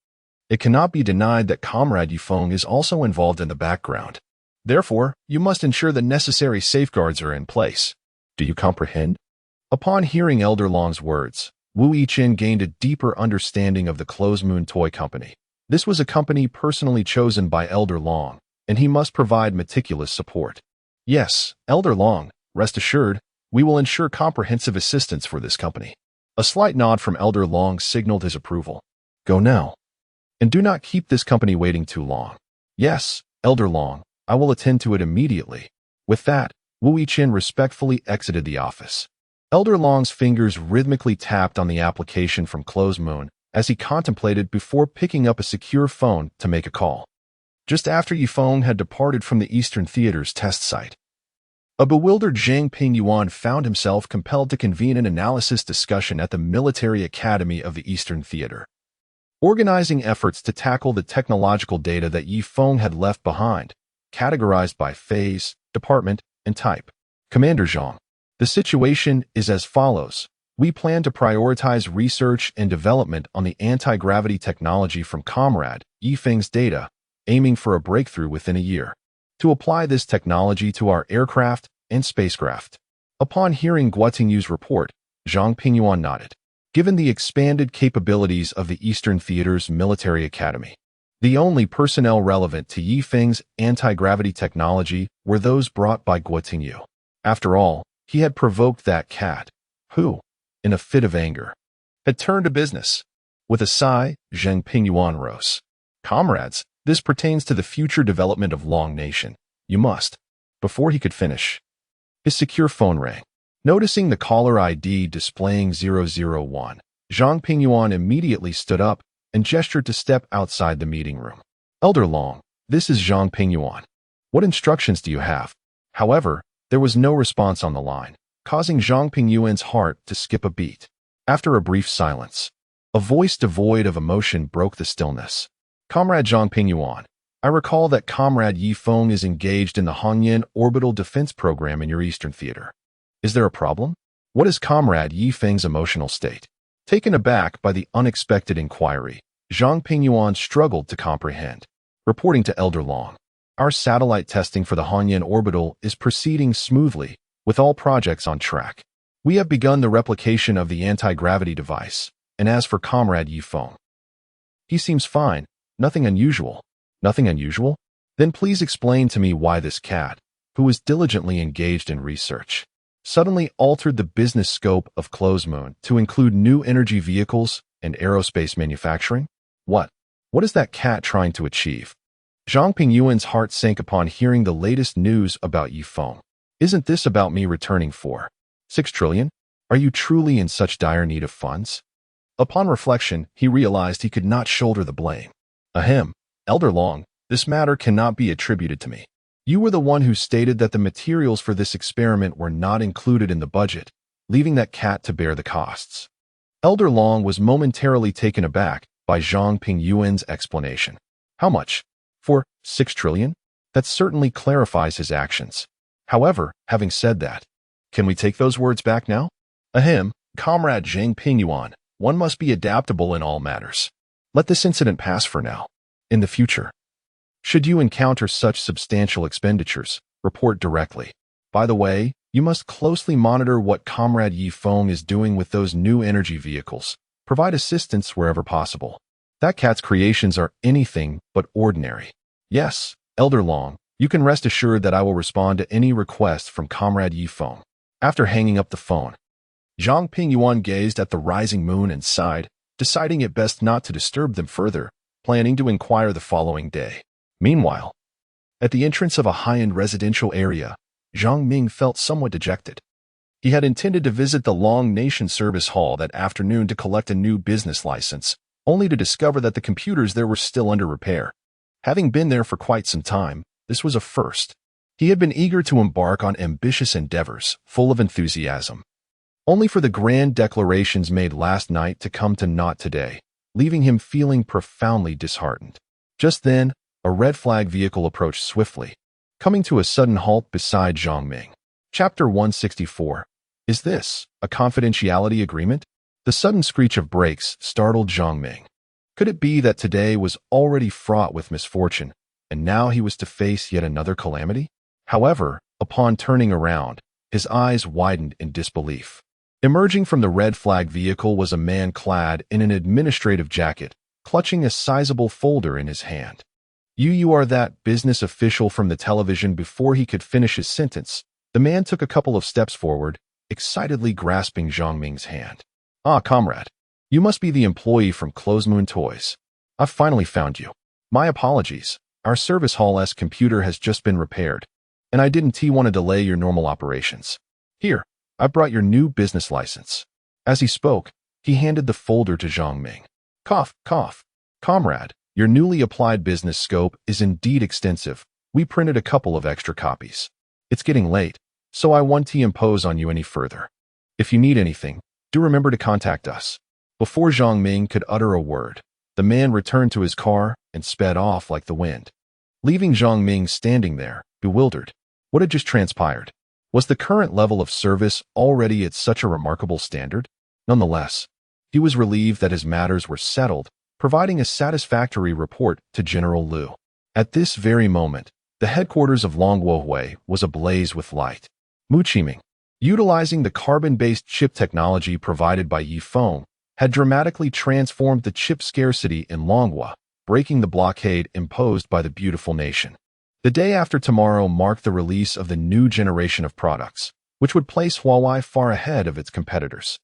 it cannot be denied that Comrade Feng is also involved in the background. Therefore, you must ensure the necessary safeguards are in place. Do you comprehend? Upon hearing Elder Long's words, Wu Yichen gained a deeper understanding of the Closed Moon Toy Company. This was a company personally chosen by Elder Long, and he must provide meticulous support. Yes, Elder Long, rest assured, we will ensure comprehensive assistance for this company. A slight nod from Elder Long signaled his approval. Go now. And do not keep this company waiting too long. Yes, Elder Long, I will attend to it immediately. With that, Wu Yichen respectfully exited the office. Elder Long's fingers rhythmically tapped on the application from Closed Moon as he contemplated before picking up a secure phone to make a call. Just after Feng had departed from the Eastern Theater's test site, a bewildered Zhang Pingyuan found himself compelled to convene an analysis discussion at the Military Academy of the Eastern Theater, organizing efforts to tackle the technological data that Feng had left behind, categorized by phase, department, and type. Commander Zhang, the situation is as follows. We plan to prioritize research and development on the anti-gravity technology from Comrade Feng's data, aiming for a breakthrough within a year, to apply this technology to our aircraft and spacecraft. Upon hearing Guotingyu's report, Zhang Pingyuan nodded. Given the expanded capabilities of the Eastern Theater's Military Academy, the only personnel relevant to Feng's anti-gravity technology were those brought by Guotingyu. After all, he had provoked that cat, who, in a fit of anger, had turned to business. With a sigh, Zhang Pingyuan rose. Comrades, this pertains to the future development of Long Nation. You must. Before he could finish, his secure phone rang. Noticing the caller ID displaying 001, Zhang Pingyuan immediately stood up and gestured to step outside the meeting room. Elder Long, this is Zhang Pingyuan. What instructions do you have? However, there was no response on the line, causing Zhang Pingyuan's heart to skip a beat. After a brief silence, a voice devoid of emotion broke the stillness. Comrade Zhang Pingyuan, I recall that Comrade Feng is engaged in the Hongyan orbital defense program in your Eastern Theater. Is there a problem? What is Comrade Feng's emotional state? Taken aback by the unexpected inquiry, Zhang Pingyuan struggled to comprehend. Reporting to Elder Long, our satellite testing for the Hongyan orbital is proceeding smoothly, with all projects on track. We have begun the replication of the anti-gravity device, and as for Comrade Feng, He seems fine. Nothing unusual. Nothing unusual? Then please explain to me why this cat, who was diligently engaged in research, suddenly altered the business scope of Moon to include new energy vehicles and aerospace manufacturing? What? What is that cat trying to achieve? Zhang Pingyuan's heart sank upon hearing the latest news about Feng. Isn't this about me returning for 6 trillion? Are you truly in such dire need of funds? Upon reflection, he realized he could not shoulder the blame. Ahem, Elder Long, this matter cannot be attributed to me. You were the one who stated that the materials for this experiment were not included in the budget, leaving that cat to bear the costs. Elder Long was momentarily taken aback by Zhang Pingyuan's explanation. How much? For 6 trillion? That certainly clarifies his actions. However, having said that, can we take those words back now? Ahem, Comrade Zhang Pingyuan, one must be adaptable in all matters. Let this incident pass for now. In the future, should you encounter such substantial expenditures, report directly. By the way, you must closely monitor what Comrade Feng is doing with those new energy vehicles. Provide assistance wherever possible. That cat's creations are anything but ordinary. Yes, Elder Long, you can rest assured that I will respond to any request from Comrade Feng. After hanging up the phone, Zhang Pingyuan gazed at the rising moon and sighed, deciding it best not to disturb them further, planning to inquire the following day. Meanwhile, at the entrance of a high-end residential area, Zhang Ming felt somewhat dejected. He had intended to visit the Long Nation Service Hall that afternoon to collect a new business license, only to discover that the computers there were still under repair. Having been there for quite some time, this was a first. He had been eager to embark on ambitious endeavors, full of enthusiasm, only for the grand declarations made last night to come to naught today, leaving him feeling profoundly disheartened. Just then, a red flag vehicle approached swiftly, coming to a sudden halt beside Zhang Ming. Chapter 164. Is this a confidentiality agreement? The sudden screech of brakes startled Zhang Ming. Could it be that today was already fraught with misfortune, and now he was to face yet another calamity? However, upon turning around, his eyes widened in disbelief. Emerging from the red flag vehicle was a man clad in an administrative jacket, clutching a sizable folder in his hand. You are that business official from the television. Before he could finish his sentence, the man took a couple of steps forward, excitedly grasping Zhang Ming's hand. Ah, comrade. You must be the employee from Moon Toys. I've finally found you. My apologies. Our service hall-esque computer has just been repaired, and I didn't want to delay your normal operations. Here, I brought your new business license. As he spoke, he handed the folder to Zhang Ming. Cough, cough. Comrade, your newly applied business scope is indeed extensive. We printed a couple of extra copies. It's getting late, so I won't impose on you any further. If you need anything, do remember to contact us. Before Zhang Ming could utter a word, the man returned to his car and sped off like the wind, leaving Zhang Ming standing there, bewildered. What had just transpired? Was the current level of service already at such a remarkable standard? Nonetheless, he was relieved that his matters were settled, providing a satisfactory report to General Liu. At this very moment, the headquarters of Longwohui was ablaze with light. Mu Qiming, utilizing the carbon-based chip technology provided by Feng, had dramatically transformed the chip scarcity in Longhua, breaking the blockade imposed by the beautiful nation. The day after tomorrow marked the release of the new generation of products, which would place Huawei far ahead of its competitors.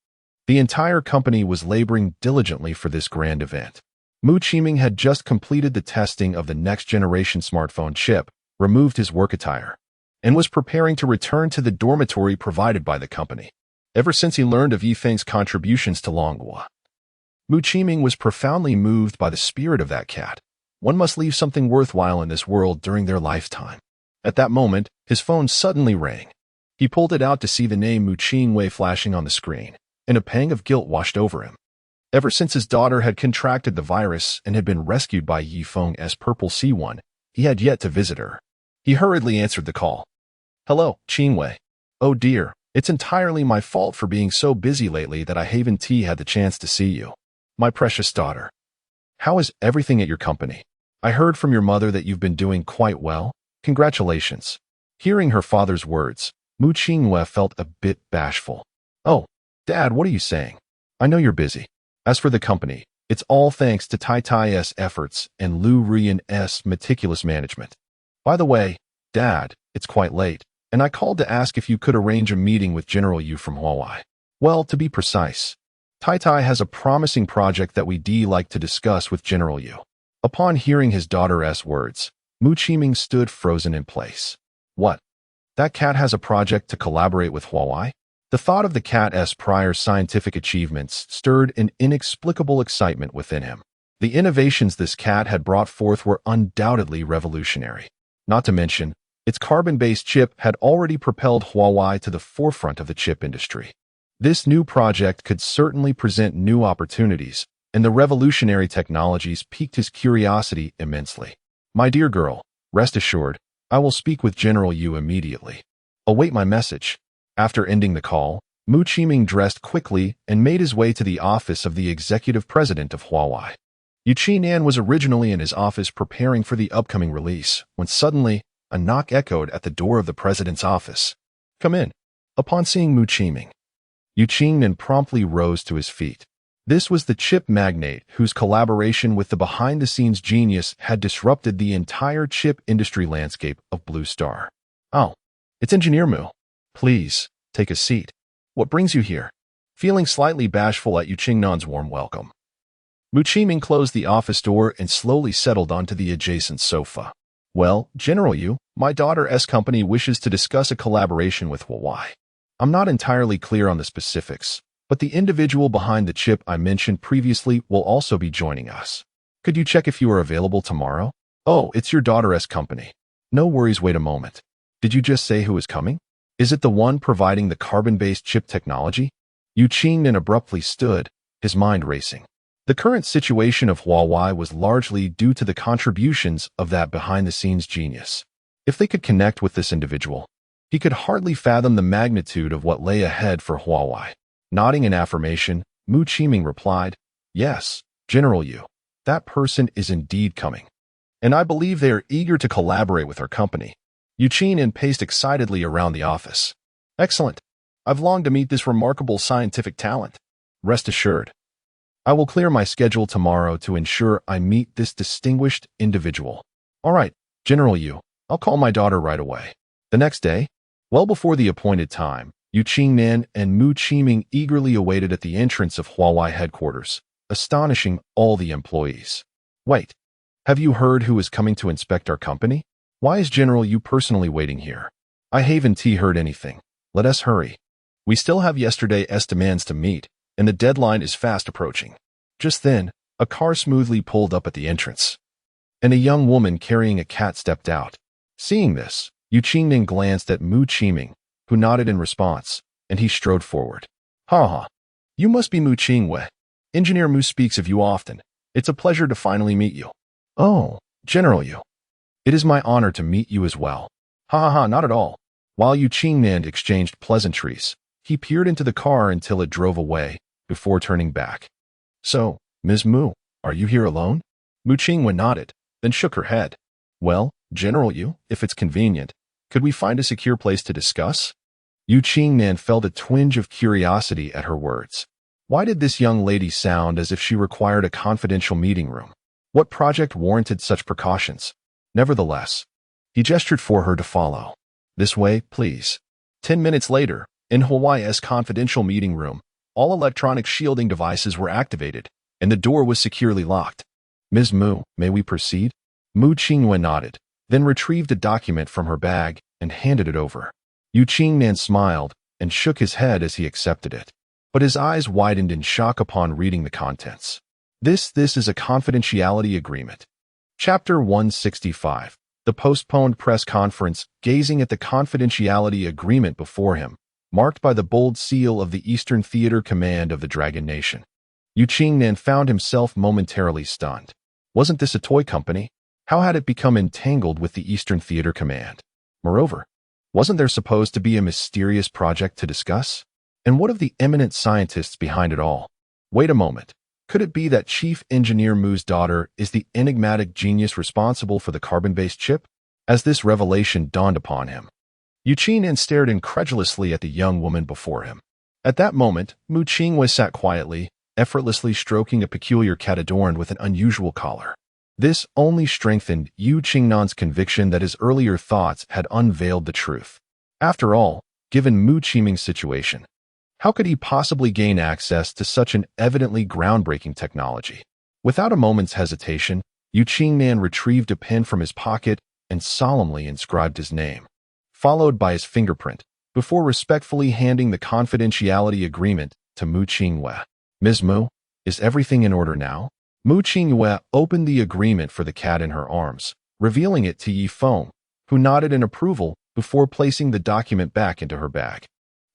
The entire company was laboring diligently for this grand event. Mu Qiming had just completed the testing of the next-generation smartphone chip, removed his work attire, and was preparing to return to the dormitory provided by the company. Ever since he learned of Feng's contributions to Longhua, Mu Qiming was profoundly moved by the spirit of that cat. One must leave something worthwhile in this world during their lifetime. At that moment, his phone suddenly rang. He pulled it out to see the name Mu Qingwei flashing on the screen, and a pang of guilt washed over him. Ever since his daughter had contracted the virus and had been rescued by Feng's Purple C1, he had yet to visit her. He hurriedly answered the call. Hello, Qingwei. Oh dear, it's entirely my fault for being so busy lately that I haven't had the chance to see you. My precious daughter. How is everything at your company? I heard from your mother that you've been doing quite well. Congratulations. Hearing her father's words, Mu Qingwei felt a bit bashful. Oh, Dad, what are you saying? I know you're busy. As for the company, It's all thanks to Tai Tai's efforts and Lu Rian's meticulous management. By the way, Dad, it's quite late, and I called to ask if you could arrange a meeting with General Yu from Huawei. Well, to be precise, Tai Tai has a promising project that we'd like to discuss with General Yu. Upon hearing his daughter's words, Mu Qiming stood frozen in place. What? That cat has a project to collaborate with Huawei? The thought of the cat's prior scientific achievements stirred an inexplicable excitement within him. The innovations this cat had brought forth were undoubtedly revolutionary. Not to mention, its carbon-based chip had already propelled Huawei to the forefront of the chip industry. This new project could certainly present new opportunities, and the revolutionary technologies piqued his curiosity immensely. My dear girl, rest assured, I will speak with General Yu immediately. Await my message. After ending the call, Mu Qiming dressed quickly and made his way to the office of the executive president of Huawei. Yu Qinan was originally in his office preparing for the upcoming release, when suddenly, a knock echoed at the door of the president's office. Come in. Upon seeing Mu Qiming, Yu Qinan promptly rose to his feet. This was the chip magnate whose collaboration with the behind-the-scenes genius had disrupted the entire chip industry landscape of Blue Star. Oh, it's Engineer Mu. Please, take a seat. What brings you here? Feeling slightly bashful at Yu Qingnan's warm welcome, Mu Qiming closed the office door and slowly settled onto the adjacent sofa. Well, General Yu, my daughter's company wishes to discuss a collaboration with Huawei. I'm not entirely clear on the specifics, but the individual behind the chip I mentioned previously will also be joining us. Could you check if you are available tomorrow? Oh, it's your daughter's company. No worries, wait a moment. Did you just say who is coming? Is it the one providing the carbon-based chip technology? Yu Qingnan abruptly stood, his mind racing. The current situation of Huawei was largely due to the contributions of that behind-the-scenes genius. If they could connect with this individual, he could hardly fathom the magnitude of what lay ahead for Huawei. Nodding in affirmation, Mu Qiming replied, Yes, General Yu, that person is indeed coming. And I believe they are eager to collaborate with our company. Yu Qingnan paced excitedly around the office. Excellent. I've longed to meet this remarkable scientific talent. Rest assured, I will clear my schedule tomorrow to ensure I meet this distinguished individual. All right, General Yu, I'll call my daughter right away. The next day, well before the appointed time, Yu Qingnan and Mu Qiming eagerly awaited at the entrance of Huawei headquarters, astonishing all the employees. Wait, have you heard who is coming to inspect our company? Why is General Yu personally waiting here? I haven't heard anything. Let us hurry. We still have yesterday's demands to meet, and the deadline is fast approaching. Just then, a car smoothly pulled up at the entrance, and a young woman carrying a cat stepped out. Seeing this, Yu Qingnan glanced at Mu Qiming, who nodded in response, and he strode forward. Ha! You must be Mu Qingwei. Engineer Mu speaks of you often. It's a pleasure to finally meet you. Oh, General Yu. It is my honor to meet you as well. Ha, not at all. While Yu Qingnan exchanged pleasantries, he peered into the car until it drove away, before turning back. So, Ms. Mu, are you here alone? Mu Qingwen nodded, then shook her head. Well, General Yu, if it's convenient, could we find a secure place to discuss? Yu Qingnan felt a twinge of curiosity at her words. Why did this young lady sound as if she required a confidential meeting room? What project warranted such precautions? Nevertheless, he gestured for her to follow. This way, please. 10 minutes later, in Hawaii's confidential meeting room, all electronic shielding devices were activated, and the door was securely locked. Ms. Mu, may we proceed? Mu Qingwen nodded, then retrieved a document from her bag and handed it over. Yu Qingnan smiled and shook his head as he accepted it, but his eyes widened in shock upon reading the contents. This is a confidentiality agreement. Chapter 165. The postponed press conference, gazing at the confidentiality agreement before him, marked by the bold seal of the Eastern Theater Command of the Dragon Nation. Yu Qingnan found himself momentarily stunned. Wasn't this a toy company? How had it become entangled with the Eastern Theater Command? Moreover, wasn't there supposed to be a mysterious project to discuss? And what of the eminent scientists behind it all? Wait a moment. Could it be that Chief Engineer Mu's daughter is the enigmatic genius responsible for the carbon-based chip? As this revelation dawned upon him, Yu Qingnan stared incredulously at the young woman before him. At that moment, Mu Qingwei sat quietly, effortlessly stroking a peculiar cat adorned with an unusual collar. This only strengthened Yu Qingnan's conviction that his earlier thoughts had unveiled the truth. After all, given Mu Qiming's situation, how could he possibly gain access to such an evidently groundbreaking technology? Without a moment's hesitation, Yu Qingnan retrieved a pen from his pocket and solemnly inscribed his name, followed by his fingerprint, before respectfully handing the confidentiality agreement to Mu Qingyue. Ms. Mu, is everything in order now? Mu Qingyue opened the agreement for the cat in her arms, revealing it to Yi Feng, who nodded in approval before placing the document back into her bag.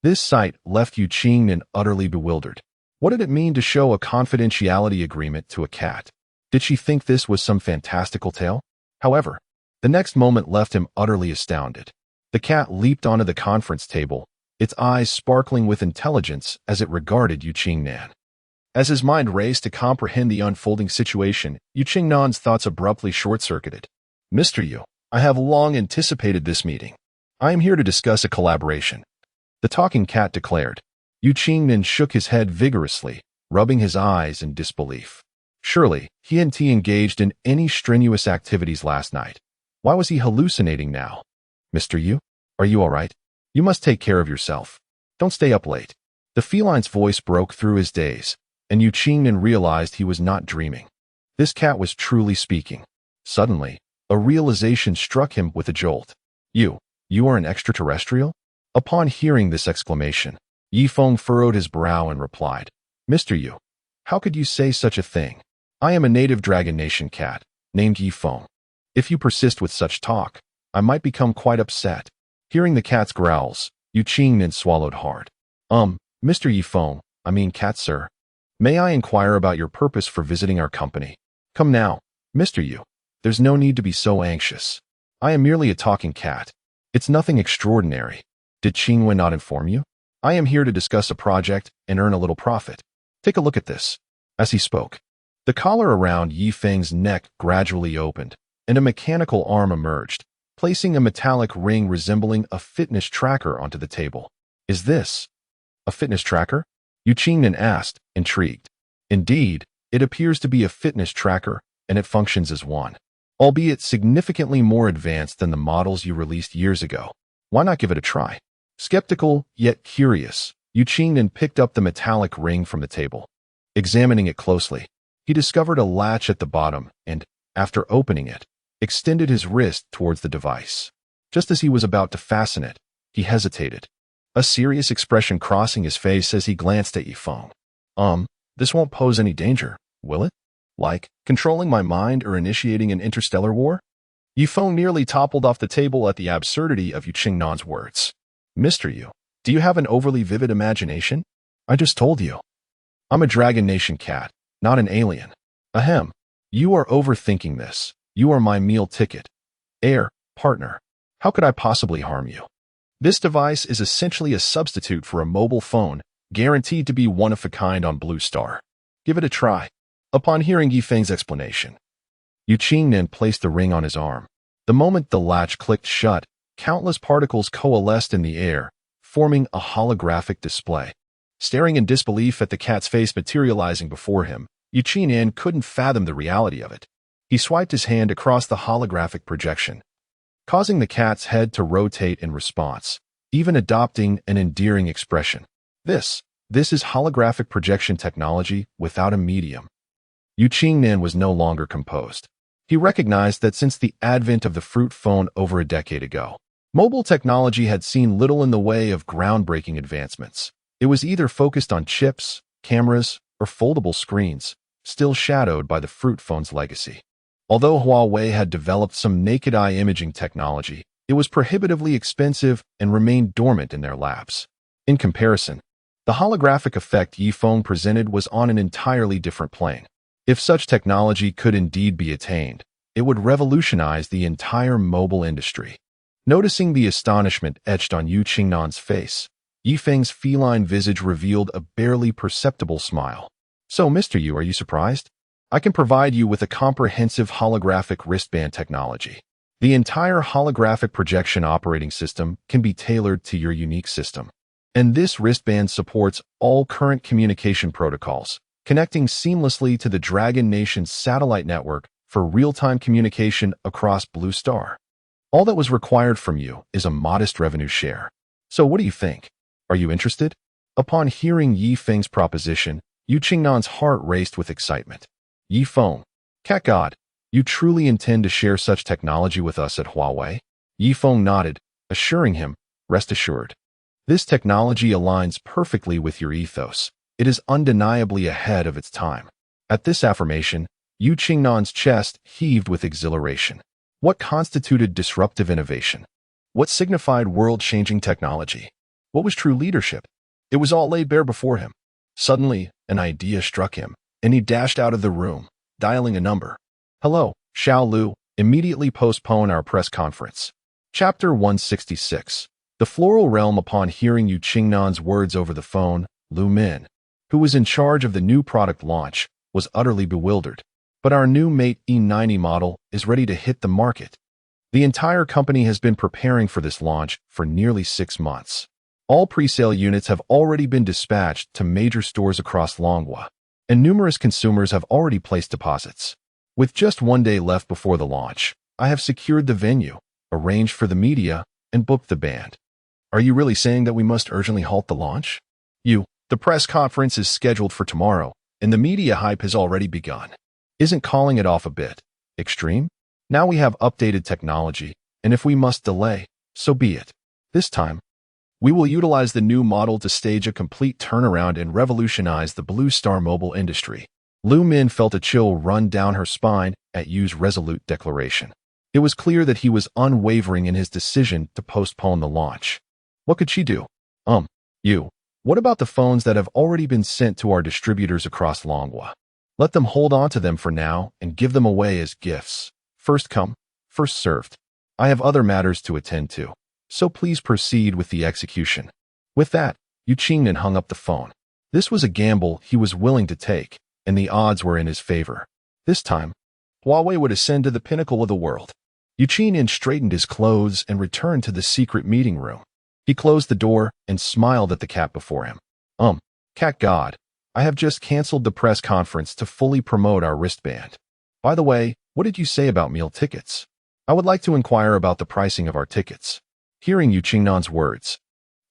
This sight left Yu Qingnan utterly bewildered. What did it mean to show a confidentiality agreement to a cat? Did she think this was some fantastical tale? However, the next moment left him utterly astounded. The cat leaped onto the conference table, its eyes sparkling with intelligence as it regarded Yu Qingnan. As his mind raced to comprehend the unfolding situation, Yu Qingnan's thoughts abruptly short-circuited. Mr. Yu, I have long anticipated this meeting. I am here to discuss a collaboration. The talking cat declared. Yu Qingnan shook his head vigorously, rubbing his eyes in disbelief. Surely, he and T engaged in any strenuous activities last night. Why was he hallucinating now? Mr. Yu, are you all right? You must take care of yourself. Don't stay up late. The feline's voice broke through his daze, and Yu Qingnan realized he was not dreaming. This cat was truly speaking. Suddenly, a realization struck him with a jolt. You are an extraterrestrial? Upon hearing this exclamation, Yi Feng furrowed his brow and replied, Mr. Yu, how could you say such a thing? I am a native Dragon Nation cat, named Yi Feng. If you persist with such talk, I might become quite upset. Hearing the cat's growls, Yu Qingnan swallowed hard. Mr. Yi Feng, I mean cat sir. May I inquire about your purpose for visiting our company? Come now, Mr. Yu. There's no need to be so anxious. I am merely a talking cat. It's nothing extraordinary. Did Qingyue not inform you? I am here to discuss a project and earn a little profit. Take a look at this. As he spoke, the collar around Yi Feng's neck gradually opened, and a mechanical arm emerged, placing a metallic ring resembling a fitness tracker onto the table. Is this a fitness tracker? Yu Qingnan asked, intrigued. Indeed, it appears to be a fitness tracker, and it functions as one, albeit significantly more advanced than the models you released years ago. Why not give it a try? Skeptical, yet curious, Yu Qingnan picked up the metallic ring from the table. Examining it closely, he discovered a latch at the bottom and, after opening it, extended his wrist towards the device. Just as he was about to fasten it, he hesitated, a serious expression crossing his face as he glanced at Yi Feng. This won't pose any danger, will it? Like controlling my mind or initiating an interstellar war? Yi Feng nearly toppled off the table at the absurdity of Yu Qingnan's words. Mr. Yu, do you have an overly vivid imagination? I just told you. I'm a Dragon Nation cat, not an alien. Ahem. You are overthinking this. You are my meal ticket. Heir, partner. How could I possibly harm you? This device is essentially a substitute for a mobile phone, guaranteed to be one of a kind on Blue Star. Give it a try. Upon hearing Yi Feng's explanation, Yu Qingnan placed the ring on his arm. The moment the latch clicked shut, countless particles coalesced in the air, forming a holographic display. Staring in disbelief at the cat's face materializing before him, Yu Qingnan couldn't fathom the reality of it. He swiped his hand across the holographic projection, causing the cat's head to rotate in response, even adopting an endearing expression. This is holographic projection technology without a medium. Yu Qingnan was no longer composed. He recognized that since the advent of the fruit phone over a decade ago, mobile technology had seen little in the way of groundbreaking advancements. It was either focused on chips, cameras, or foldable screens, still shadowed by the fruit phone's legacy. Although Huawei had developed some naked-eye imaging technology, it was prohibitively expensive and remained dormant in their labs. In comparison, the holographic effect Yi Feng presented was on an entirely different plane. If such technology could indeed be attained, it would revolutionize the entire mobile industry. Noticing the astonishment etched on Yu Qingnan's face, Yi Feng's feline visage revealed a barely perceptible smile. So, Mr. Yu, are you surprised? I can provide you with a comprehensive holographic wristband technology. The entire holographic projection operating system can be tailored to your unique system. And this wristband supports all current communication protocols, connecting seamlessly to the Dragon Nation's satellite network for real-time communication across Blue Star. All that was required from you is a modest revenue share. So what do you think? Are you interested? Upon hearing Yi Feng's proposition, Yu Qingnan's heart raced with excitement. Yi Feng, cat god, you truly intend to share such technology with us at Huawei? Yi Feng nodded, assuring him, rest assured. This technology aligns perfectly with your ethos. It is undeniably ahead of its time. At this affirmation, Yu Qingnan's chest heaved with exhilaration. What constituted disruptive innovation? What signified world-changing technology? What was true leadership? It was all laid bare before him. Suddenly, an idea struck him, and he dashed out of the room, dialing a number. Hello, Xiao Lu, immediately postpone our press conference. Chapter 166. The Floral Realm. Upon hearing Yu Qingnan's words over the phone, Lu Min, who was in charge of the new product launch, was utterly bewildered. But our new Mate E90 model is ready to hit the market. The entire company has been preparing for this launch for nearly 6 months. All pre-sale units have already been dispatched to major stores across Longhua, and numerous consumers have already placed deposits. With just 1 day left before the launch, I have secured the venue, arranged for the media, and booked the band. Are you really saying that we must urgently halt the launch? The press conference is scheduled for tomorrow, and the media hype has already begun. Isn't calling it off a bit extreme? Now we have updated technology, and if we must delay, so be it. This time, we will utilize the new model to stage a complete turnaround and revolutionize the Blue Star mobile industry. Lu Min felt a chill run down her spine at Yu's resolute declaration. It was clear that he was unwavering in his decision to postpone the launch. What could she do? Yu, what about the phones that have already been sent to our distributors across Longhua? Let them hold on to them for now and give them away as gifts. First come, first served. I have other matters to attend to, so please proceed with the execution. With that, Yu Qingnan hung up the phone. This was a gamble he was willing to take, and the odds were in his favor. This time, Huawei would ascend to the pinnacle of the world. Yu Qingnan straightened his clothes and returned to the secret meeting room. He closed the door and smiled at the cat before him. Cat god, I have just canceled the press conference to fully promote our wristband. By the way, what did you say about meal tickets? I would like to inquire about the pricing of our tickets. Hearing Yu Qingnan's words,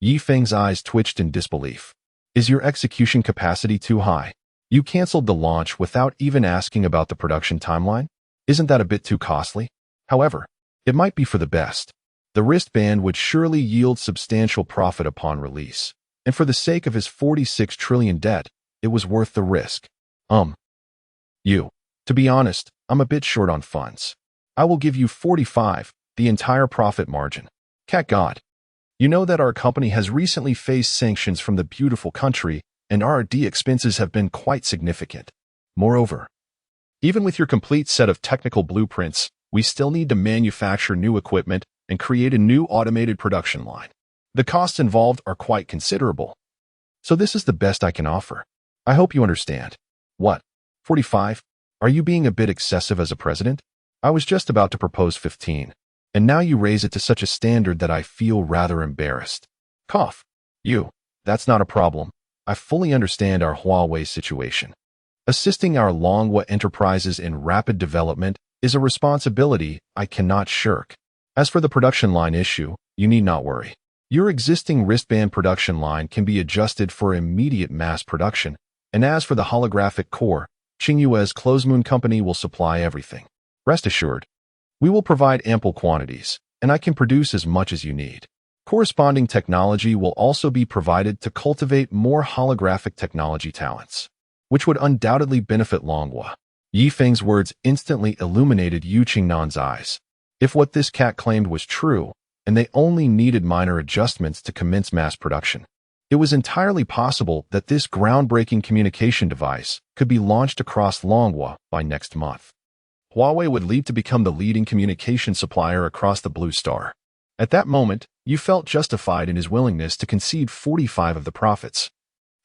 Yi Feng's eyes twitched in disbelief. Is your execution capacity too high? You canceled the launch without even asking about the production timeline? Isn't that a bit too costly? However, it might be for the best. The wristband would surely yield substantial profit upon release, and for the sake of his 46 trillion debt, it was worth the risk. To be honest, I'm a bit short on funds. I will give you 45, the entire profit margin. Cat god, you know that our company has recently faced sanctions from the beautiful country, and R&D expenses have been quite significant. Moreover, even with your complete set of technical blueprints, we still need to manufacture new equipment and create a new automated production line. The costs involved are quite considerable. So this is the best I can offer. I hope you understand. What? 45? Are you being a bit excessive as a president? I was just about to propose 15, and now you raise it to such a standard that I feel rather embarrassed. Cough. That's not a problem. I fully understand our Huawei situation. Assisting our Longhua enterprises in rapid development is a responsibility I cannot shirk. As for the production line issue, you need not worry. Your existing wristband production line can be adjusted for immediate mass production, and as for the holographic core, Qingyue's Closemoon Company will supply everything. Rest assured, we will provide ample quantities, and I can produce as much as you need. Corresponding technology will also be provided to cultivate more holographic technology talents, which would undoubtedly benefit Longhua. Yi Feng's words instantly illuminated Yu Qingnan's eyes. If what this cat claimed was true, and they only needed minor adjustments to commence mass production, it was entirely possible that this groundbreaking communication device could be launched across Longhua by next month. Huawei would leap to become the leading communication supplier across the Blue Star. At that moment, you felt justified in his willingness to concede 45 of the profits.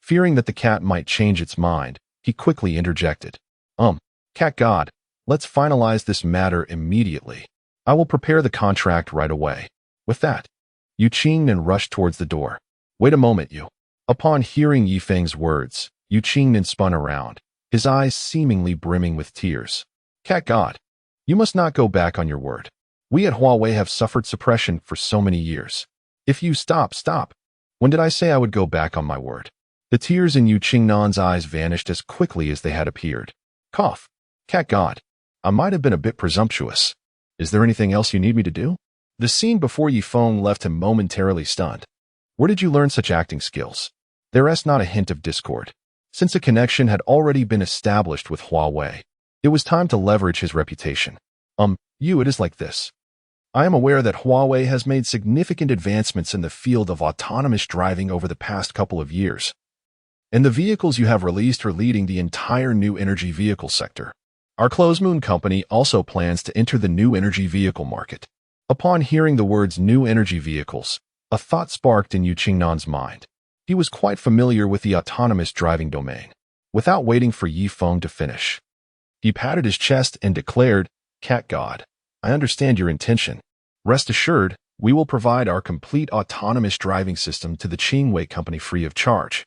Fearing that the cat might change its mind, he quickly interjected. Cat god, let's finalize this matter immediately. I will prepare the contract right away. With that, Yu Qingnan rushed towards the door. Wait a moment, Yu. Upon hearing Yi Feng's words, Yu Qingnan spun around, his eyes seemingly brimming with tears. Cat God, you must not go back on your word. We at Huawei have suffered suppression for so many years. If you stop. When did I say I would go back on my word? The tears in Yu Qingnan's eyes vanished as quickly as they had appeared. Cough. Cat God, I might have been a bit presumptuous. Is there anything else you need me to do? The scene before Yi Feng left him momentarily stunned. Where did you learn such acting skills? There is not a hint of discord. Since a connection had already been established with Huawei, it was time to leverage his reputation. It is like this. I am aware that Huawei has made significant advancements in the field of autonomous driving over the past couple of years, and the vehicles you have released are leading the entire new energy vehicle sector. Our Close-Moon company also plans to enter the new energy vehicle market. Upon hearing the words new energy vehicles, a thought sparked in Yu Qingnan's mind. He was quite familiar with the autonomous driving domain. Without waiting for Yi Feng to finish, he patted his chest and declared, Cat God, I understand your intention. Rest assured, we will provide our complete autonomous driving system to the Qingwei company free of charge,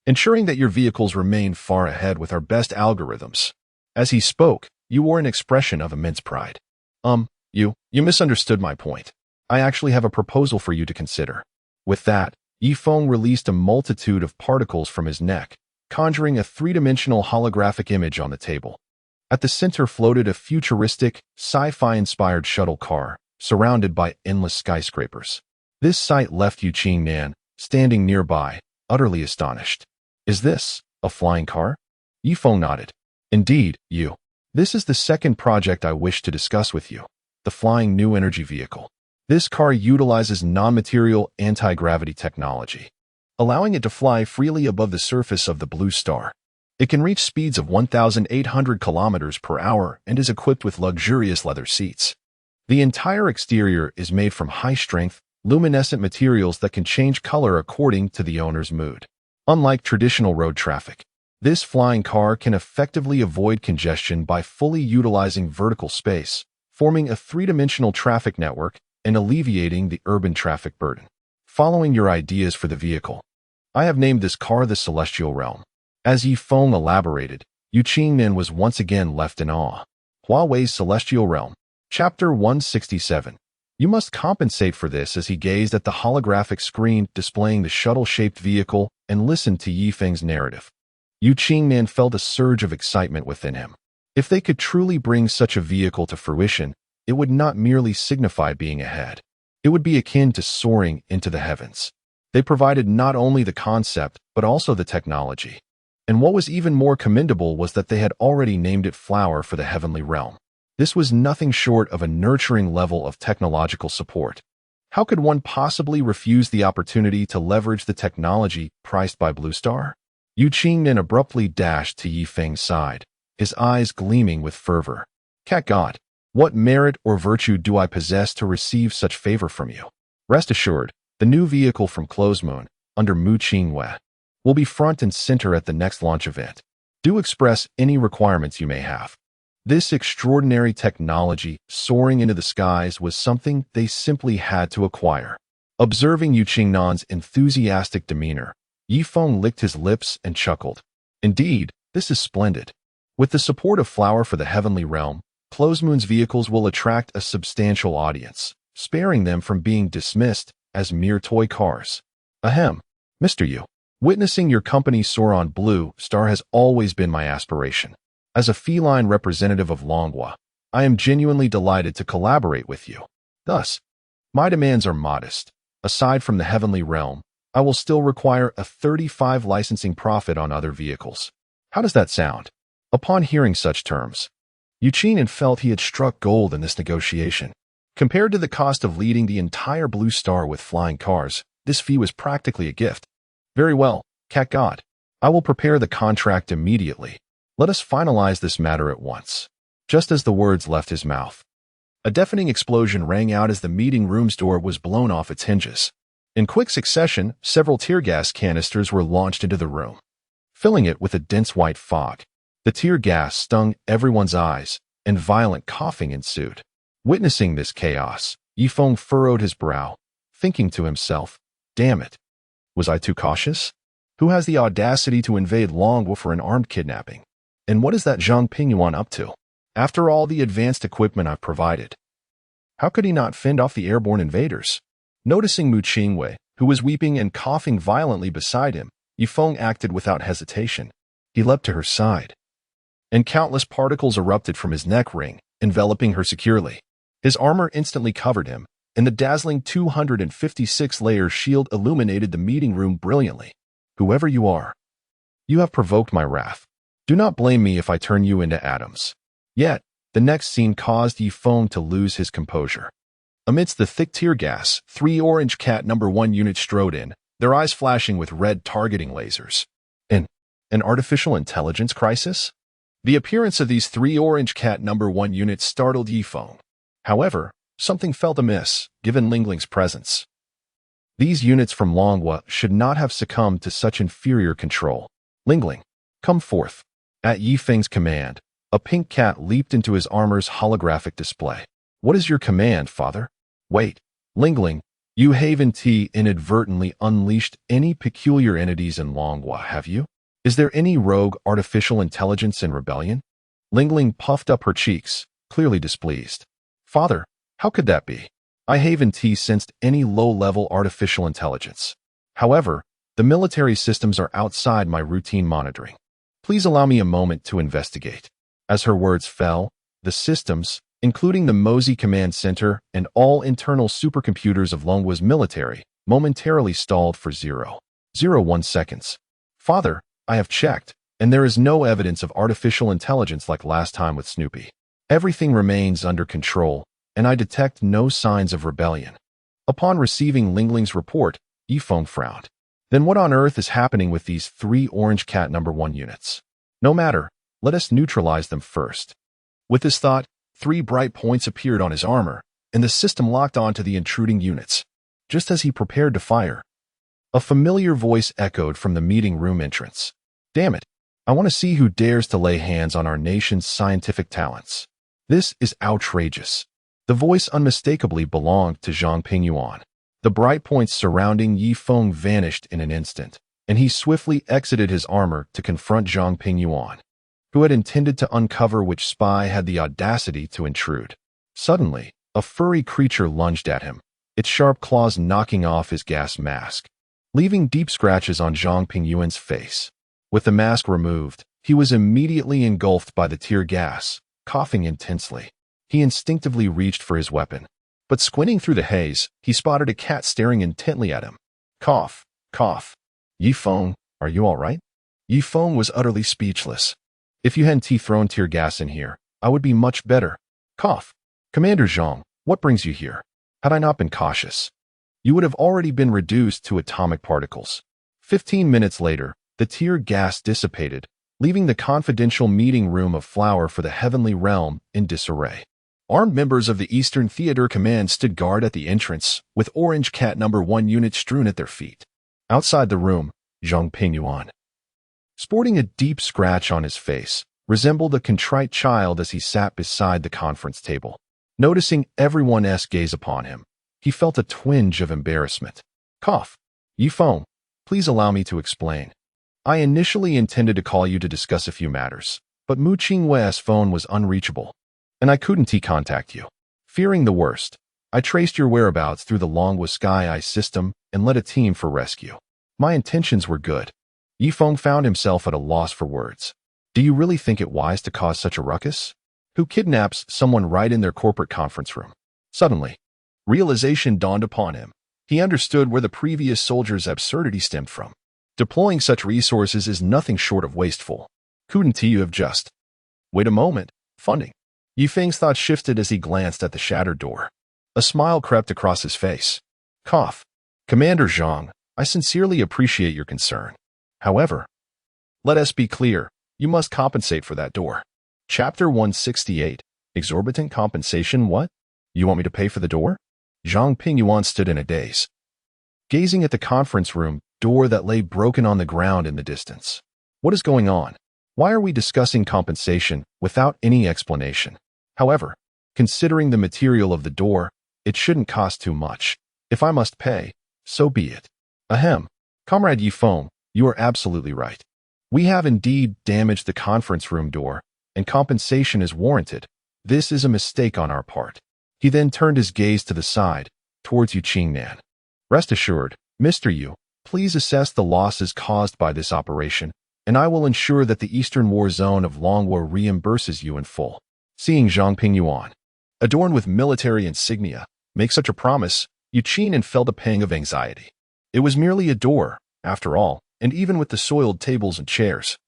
ensuring that your vehicles remain far ahead with our best algorithms. As he spoke, you wore an expression of immense pride. You misunderstood my point. I actually have a proposal for you to consider. With that, Yi Feng released a multitude of particles from his neck, conjuring a three-dimensional holographic image on the table. At the center floated a futuristic, sci-fi-inspired shuttle car, surrounded by endless skyscrapers. This sight left Yu Qingnan, standing nearby, utterly astonished. Is this a flying car? Yi Feng nodded. Indeed, Yu. This is the second project I wish to discuss with you, the flying new energy vehicle. This car utilizes non-material anti-gravity technology, allowing it to fly freely above the surface of the blue star. It can reach speeds of 1,800 kilometers per hour and is equipped with luxurious leather seats. The entire exterior is made from high-strength, luminescent materials that can change color according to the owner's mood. Unlike traditional road traffic, this flying car can effectively avoid congestion by fully utilizing vertical space, forming a three-dimensional traffic network and alleviating the urban traffic burden. Following your ideas for the vehicle, I have named this car the Celestial Realm. As Yi Feng elaborated, Yu Qingnan was once again left in awe. Huawei's Celestial Realm. Chapter 167. You must compensate for this as he gazed at the holographic screen displaying the shuttle-shaped vehicle and listened to Yi Feng's narrative. Yu Qingnan felt a surge of excitement within him. If they could truly bring such a vehicle to fruition, it would not merely signify being ahead. It would be akin to soaring into the heavens. They provided not only the concept, but also the technology. And what was even more commendable was that they had already named it Flower for the Heavenly Realm. This was nothing short of a nurturing level of technological support. How could one possibly refuse the opportunity to leverage the technology priced by Blue Star? Yu Qingnan abruptly dashed to Yi Feng's side, his eyes gleaming with fervor. Cat God, what merit or virtue do I possess to receive such favor from you? Rest assured, the new vehicle from Close-Moon, under Mu Qingwei, will be front and center at the next launch event. Do express any requirements you may have. This extraordinary technology soaring into the skies was something they simply had to acquire. Observing Yu Qingnan's enthusiastic demeanor, Yi Feng licked his lips and chuckled. Indeed, this is splendid. With the support of Flower for the Heavenly Realm, Close-Moon's vehicles will attract a substantial audience, sparing them from being dismissed as mere toy cars. Ahem, Mr. Yu. Witnessing your company soar on Blue Star has always been my aspiration. As a feline representative of Longhua, I am genuinely delighted to collaborate with you. Thus, my demands are modest. Aside from the Heavenly Realm, I will still require a 35 licensing profit on other vehicles. How does that sound? Upon hearing such terms, Yu Qingnan felt he had struck gold in this negotiation. Compared to the cost of leading the entire Blue Star with flying cars, this fee was practically a gift. Very well, Cat God. I will prepare the contract immediately. Let us finalize this matter at once. Just as the words left his mouth, a deafening explosion rang out as the meeting room's door was blown off its hinges. In quick succession, several tear gas canisters were launched into the room, filling it with a dense white fog. The tear gas stung everyone's eyes, and violent coughing ensued. Witnessing this chaos, Yi Feng furrowed his brow, thinking to himself, damn it. Was I too cautious? Who has the audacity to invade Longwa for an armed kidnapping? And what is that Zhang Pingyuan up to? After all the advanced equipment I've provided, how could he not fend off the airborne invaders? Noticing Mu Qingwei, who was weeping and coughing violently beside him, Feng acted without hesitation. He leapt to her side, and countless particles erupted from his neck ring, enveloping her securely. His armor instantly covered him, and the dazzling 256-layer shield illuminated the meeting room brilliantly. Whoever you are, you have provoked my wrath. Do not blame me if I turn you into atoms. Yet, the next scene caused Feng to lose his composure. Amidst the thick tear gas, 3 Orange Cat No. 1 units strode in, their eyes flashing with red targeting lasers. An artificial intelligence crisis? The appearance of these 3 Orange Cat No. 1 units startled Feng. However, something felt amiss, given Lingling's presence. These units from Longwa should not have succumbed to such inferior control. Lingling, come forth. At Feng's command, a pink cat leaped into his armor's holographic display. What is your command, father? Wait, Lingling, you haven't inadvertently unleashed any peculiar entities in Longwa, have you? Is there any rogue artificial intelligence in rebellion? Lingling puffed up her cheeks, clearly displeased. Father, how could that be? I haven't sensed any low-level artificial intelligence. However, the military systems are outside my routine monitoring. Please allow me a moment to investigate. As her words fell, the systems, including the Mosey Command Center and all internal supercomputers of Longwa's military, momentarily stalled for 0.01 seconds. Father, I have checked, and there is no evidence of artificial intelligence like last time with Snoopy. Everything remains under control, and I detect no signs of rebellion. Upon receiving Lingling's report, Feng frowned. Then what on earth is happening with these 3 Orange Cat No. 1 units? No matter, let us neutralize them first. With this thought, 3 bright points appeared on his armor, and the system locked onto the intruding units. Just as he prepared to fire, a familiar voice echoed from the meeting room entrance. Damn it, I want to see who dares to lay hands on our nation's scientific talents. This is outrageous. The voice unmistakably belonged to Zhang Pingyuan. The bright points surrounding Feng vanished in an instant, and he swiftly exited his armor to confront Zhang Pingyuan, who had intended to uncover which spy had the audacity to intrude. Suddenly, a furry creature lunged at him, its sharp claws knocking off his gas mask, leaving deep scratches on Zhang Pingyuan's face. With the mask removed, he was immediately engulfed by the tear gas, coughing intensely. He instinctively reached for his weapon, but squinting through the haze, he spotted a cat staring intently at him. Cough, cough. Feng, are you all right? Feng was utterly speechless. If you hadn't thrown tear gas in here, I would be much better. Cough. Commander Zhang, what brings you here? Had I not been cautious, you would have already been reduced to atomic particles. 15 minutes later, the tear gas dissipated, leaving the confidential meeting room of Flower for the Heavenly Realm in disarray. Armed members of the Eastern Theater Command stood guard at the entrance, with Orange Cat No. 1 units strewn at their feet. Outside the room, Zhang Pingyuan, sporting a deep scratch on his face, resembled a contrite child as he sat beside the conference table. Noticing everyone's gaze upon him, he felt a twinge of embarrassment. Cough. Feng, please allow me to explain. I initially intended to call you to discuss a few matters, but Mu Qingwei's phone was unreachable, and I couldn't contact you. Fearing the worst, I traced your whereabouts through the Longwa Sky Eye system and led a team for rescue. My intentions were good. Feng found himself at a loss for words. Do you really think it wise to cause such a ruckus? Who kidnaps someone right in their corporate conference room? Suddenly, realization dawned upon him. He understood where the previous soldier's absurdity stemmed from. Deploying such resources is nothing short of wasteful. Couldn't you have just... Wait a moment. Funding. Feng's thoughts shifted as he glanced at the shattered door. A smile crept across his face. Cough. Commander Zhang, I sincerely appreciate your concern. However, let us be clear, you must compensate for that door. Chapter 168. Exorbitant compensation what? You want me to pay for the door? Zhang Pingyuan stood in a daze, gazing at the conference room door that lay broken on the ground in the distance. What is going on? Why are we discussing compensation without any explanation? However, considering the material of the door, it shouldn't cost too much. If I must pay, so be it. Ahem. Comrade Feng, You are absolutely right. We have indeed damaged the conference room door, and compensation is warranted. This is a mistake on our part. He then turned his gaze to the side, towards Yu Qingnan. Rest assured, Mr. Yu, please assess the losses caused by this operation, and I will ensure that the Eastern War Zone of Longwa reimburses you in full. Seeing Zhang Pingyuan, adorned with military insignia, make such a promise, Yu Qingnan felt a pang of anxiety. It was merely a door, after all, and even with the soiled tables and chairs,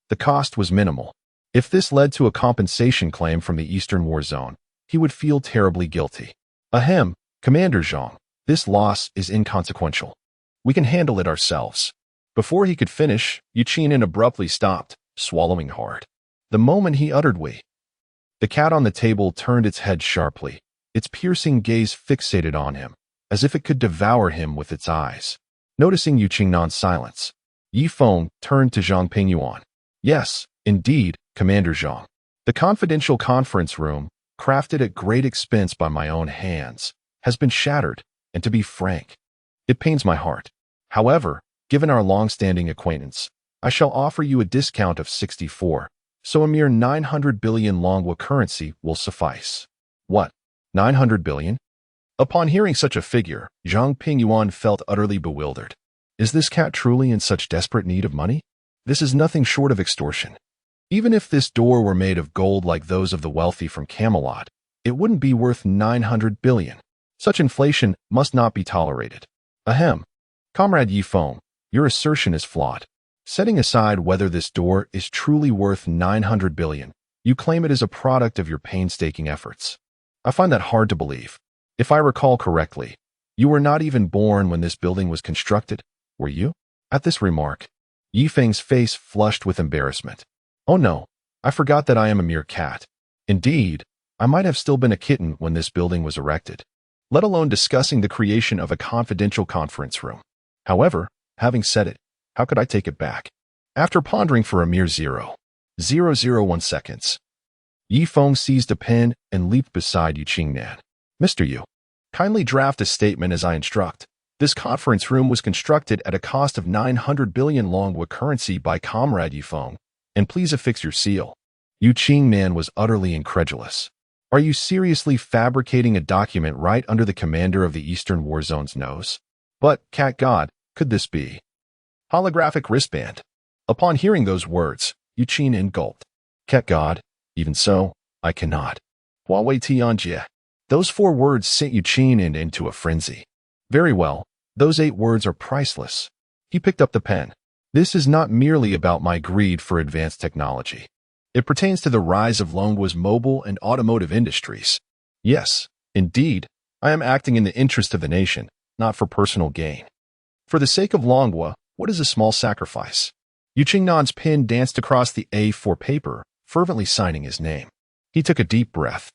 the cost was minimal. If this led to a compensation claim from the Eastern War Zone, he would feel terribly guilty. Ahem, Commander Zhang, this loss is inconsequential. We can handle it ourselves. Before he could finish, Yu Qingnan abruptly stopped, swallowing hard. The moment he uttered "we," the cat on the table turned its head sharply, its piercing gaze fixated on him, as if it could devour him with its eyes. Noticing Yu Qingnan's silence, Yi Feng turned to Zhang Pingyuan. Yes, indeed, Commander Zhang. The confidential conference room, crafted at great expense by my own hands, has been shattered, and to be frank, it pains my heart. However, given our long-standing acquaintance, I shall offer you a discount of 64, so a mere 900 billion Longwa currency will suffice. What? 900 billion? Upon hearing such a figure, Zhang Pingyuan felt utterly bewildered. Is this cat truly in such desperate need of money? This is nothing short of extortion. Even if this door were made of gold like those of the wealthy from Camelot, it wouldn't be worth 900 billion. Such inflation must not be tolerated. Ahem. Comrade Yi Feng, your assertion is flawed. Setting aside whether this door is truly worth 900 billion, you claim it is a product of your painstaking efforts. I find that hard to believe. If I recall correctly, you were not even born when this building was constructed, were you? At this remark, Yi Feng's face flushed with embarrassment. Oh no, I forgot that I am a mere cat. Indeed, I might have still been a kitten when this building was erected, let alone discussing the creation of a confidential conference room. However, having said it, how could I take it back? After pondering for a mere 0.001 seconds, Yi Feng seized a pen and leaped beside Yu Qingnan. Mr. Yu, kindly draft a statement as I instruct. This conference room was constructed at a cost of 900 billion Longwa currency by Comrade Yi Feng, and please affix your seal. Yu Qingnan was utterly incredulous. Are you seriously fabricating a document right under the commander of the Eastern War Zone's nose? But, cat god, could this be? Holographic wristband. Upon hearing those words, Yu Qingnan gulped. Cat god, even so, I cannot. Huawei Tianjie. Those 4 words sent Yu Qingnan into a frenzy. Very well, those 8 words are priceless. He picked up the pen. This is not merely about my greed for advanced technology. It pertains to the rise of Longwa's mobile and automotive industries. Yes, indeed, I am acting in the interest of the nation, not for personal gain. For the sake of Longwa, what is a small sacrifice? Yu Qingnan's pen danced across the A4 paper, fervently signing his name. He took a deep breath,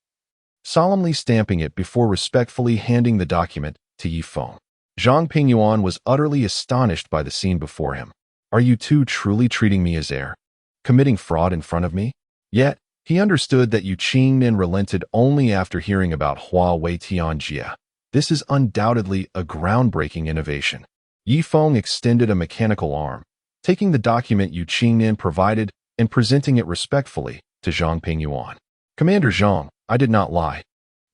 solemnly stamping it before respectfully handing the document to Yi Feng. Zhang Pingyuan was utterly astonished by the scene before him. Are you two truly treating me as heir? Committing fraud in front of me? Yet, he understood that Yu Qingnan relented only after hearing about Huawei Tianjie. This is undoubtedly a groundbreaking innovation. Yi Feng extended a mechanical arm, taking the document Yu Qingnan provided and presenting it respectfully to Zhang Pingyuan. Commander Zhang, I did not lie.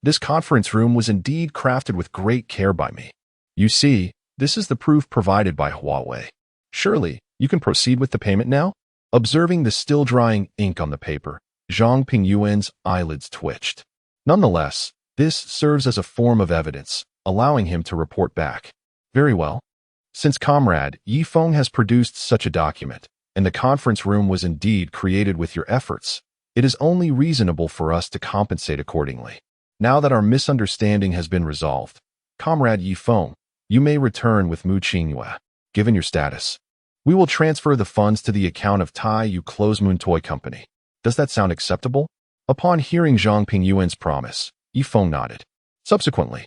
This conference room was indeed crafted with great care by me. You see, this is the proof provided by Huawei. Surely, you can proceed with the payment now? Observing the still-drying ink on the paper, Zhang Pingyuan's eyelids twitched. Nonetheless, this serves as a form of evidence, allowing him to report back. Very well. Since Comrade Yi Feng has produced such a document, and the conference room was indeed created with your efforts, it is only reasonable for us to compensate accordingly. Now that our misunderstanding has been resolved, Comrade Yi Feng, you may return with Mu Qingyue. Given your status, we will transfer the funds to the account of Tai Yu Closemoon Toy Company. Does that sound acceptable? Upon hearing Zhang Pingyuan's promise, Yi Feng nodded. Subsequently,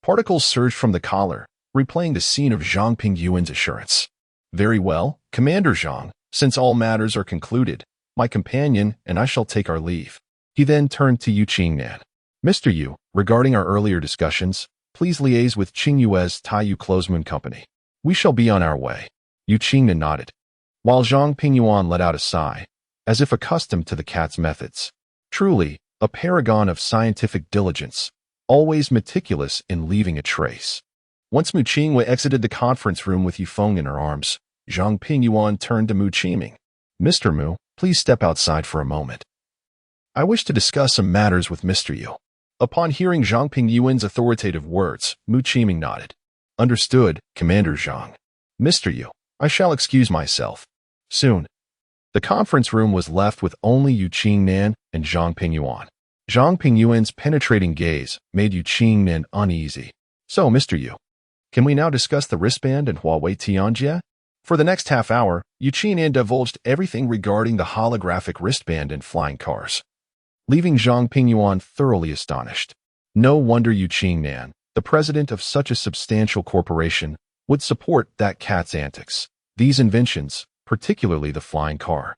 particles surged from the collar, replaying the scene of Zhang Pingyuan's assurance. Very well, Commander Zhang, since all matters are concluded, my companion and I shall take our leave. He then turned to Yu Qingnan. Mr. Yu, regarding our earlier discussions, please liaise with Qingyue's Tai Yu Closemoon Company. We shall be on our way. Yu Qingnan nodded, while Zhang Pingyuan let out a sigh, as if accustomed to the cat's methods. Truly, a paragon of scientific diligence, always meticulous in leaving a trace. Once Mu Qingwei exited the conference room with Yu Feng in her arms, Zhang Pingyuan turned to Mu Qiming. Mr. Mu, please step outside for a moment. I wish to discuss some matters with Mr. Yu. Upon hearing Zhang Pingyuan's authoritative words, Mu Qiming nodded. Understood, Commander Zhang. Mr. Yu, I shall excuse myself. Soon. The conference room was left with only Yu Qingnan and Zhang Pingyuan. Zhang Pingyuan's penetrating gaze made Yu Qingnan uneasy. So, Mr. Yu, can we now discuss the wristband and Huawei Tianjie? For the next half hour, Yu Qingnan divulged everything regarding the holographic wristband and flying cars, leaving Zhang Pingyuan thoroughly astonished. No wonder Yu Qingnan, the president of such a substantial corporation, would support that cat's antics. These inventions, particularly the flying car,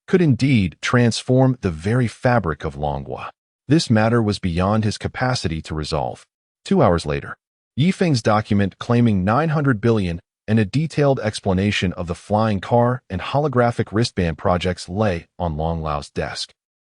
could indeed transform the very fabric of Longhua. This matter was beyond his capacity to resolve. 2 hours later, Yifeng's document claiming 900 billion and a detailed explanation of the flying car and holographic wristband projects lay on Long Lao's desk.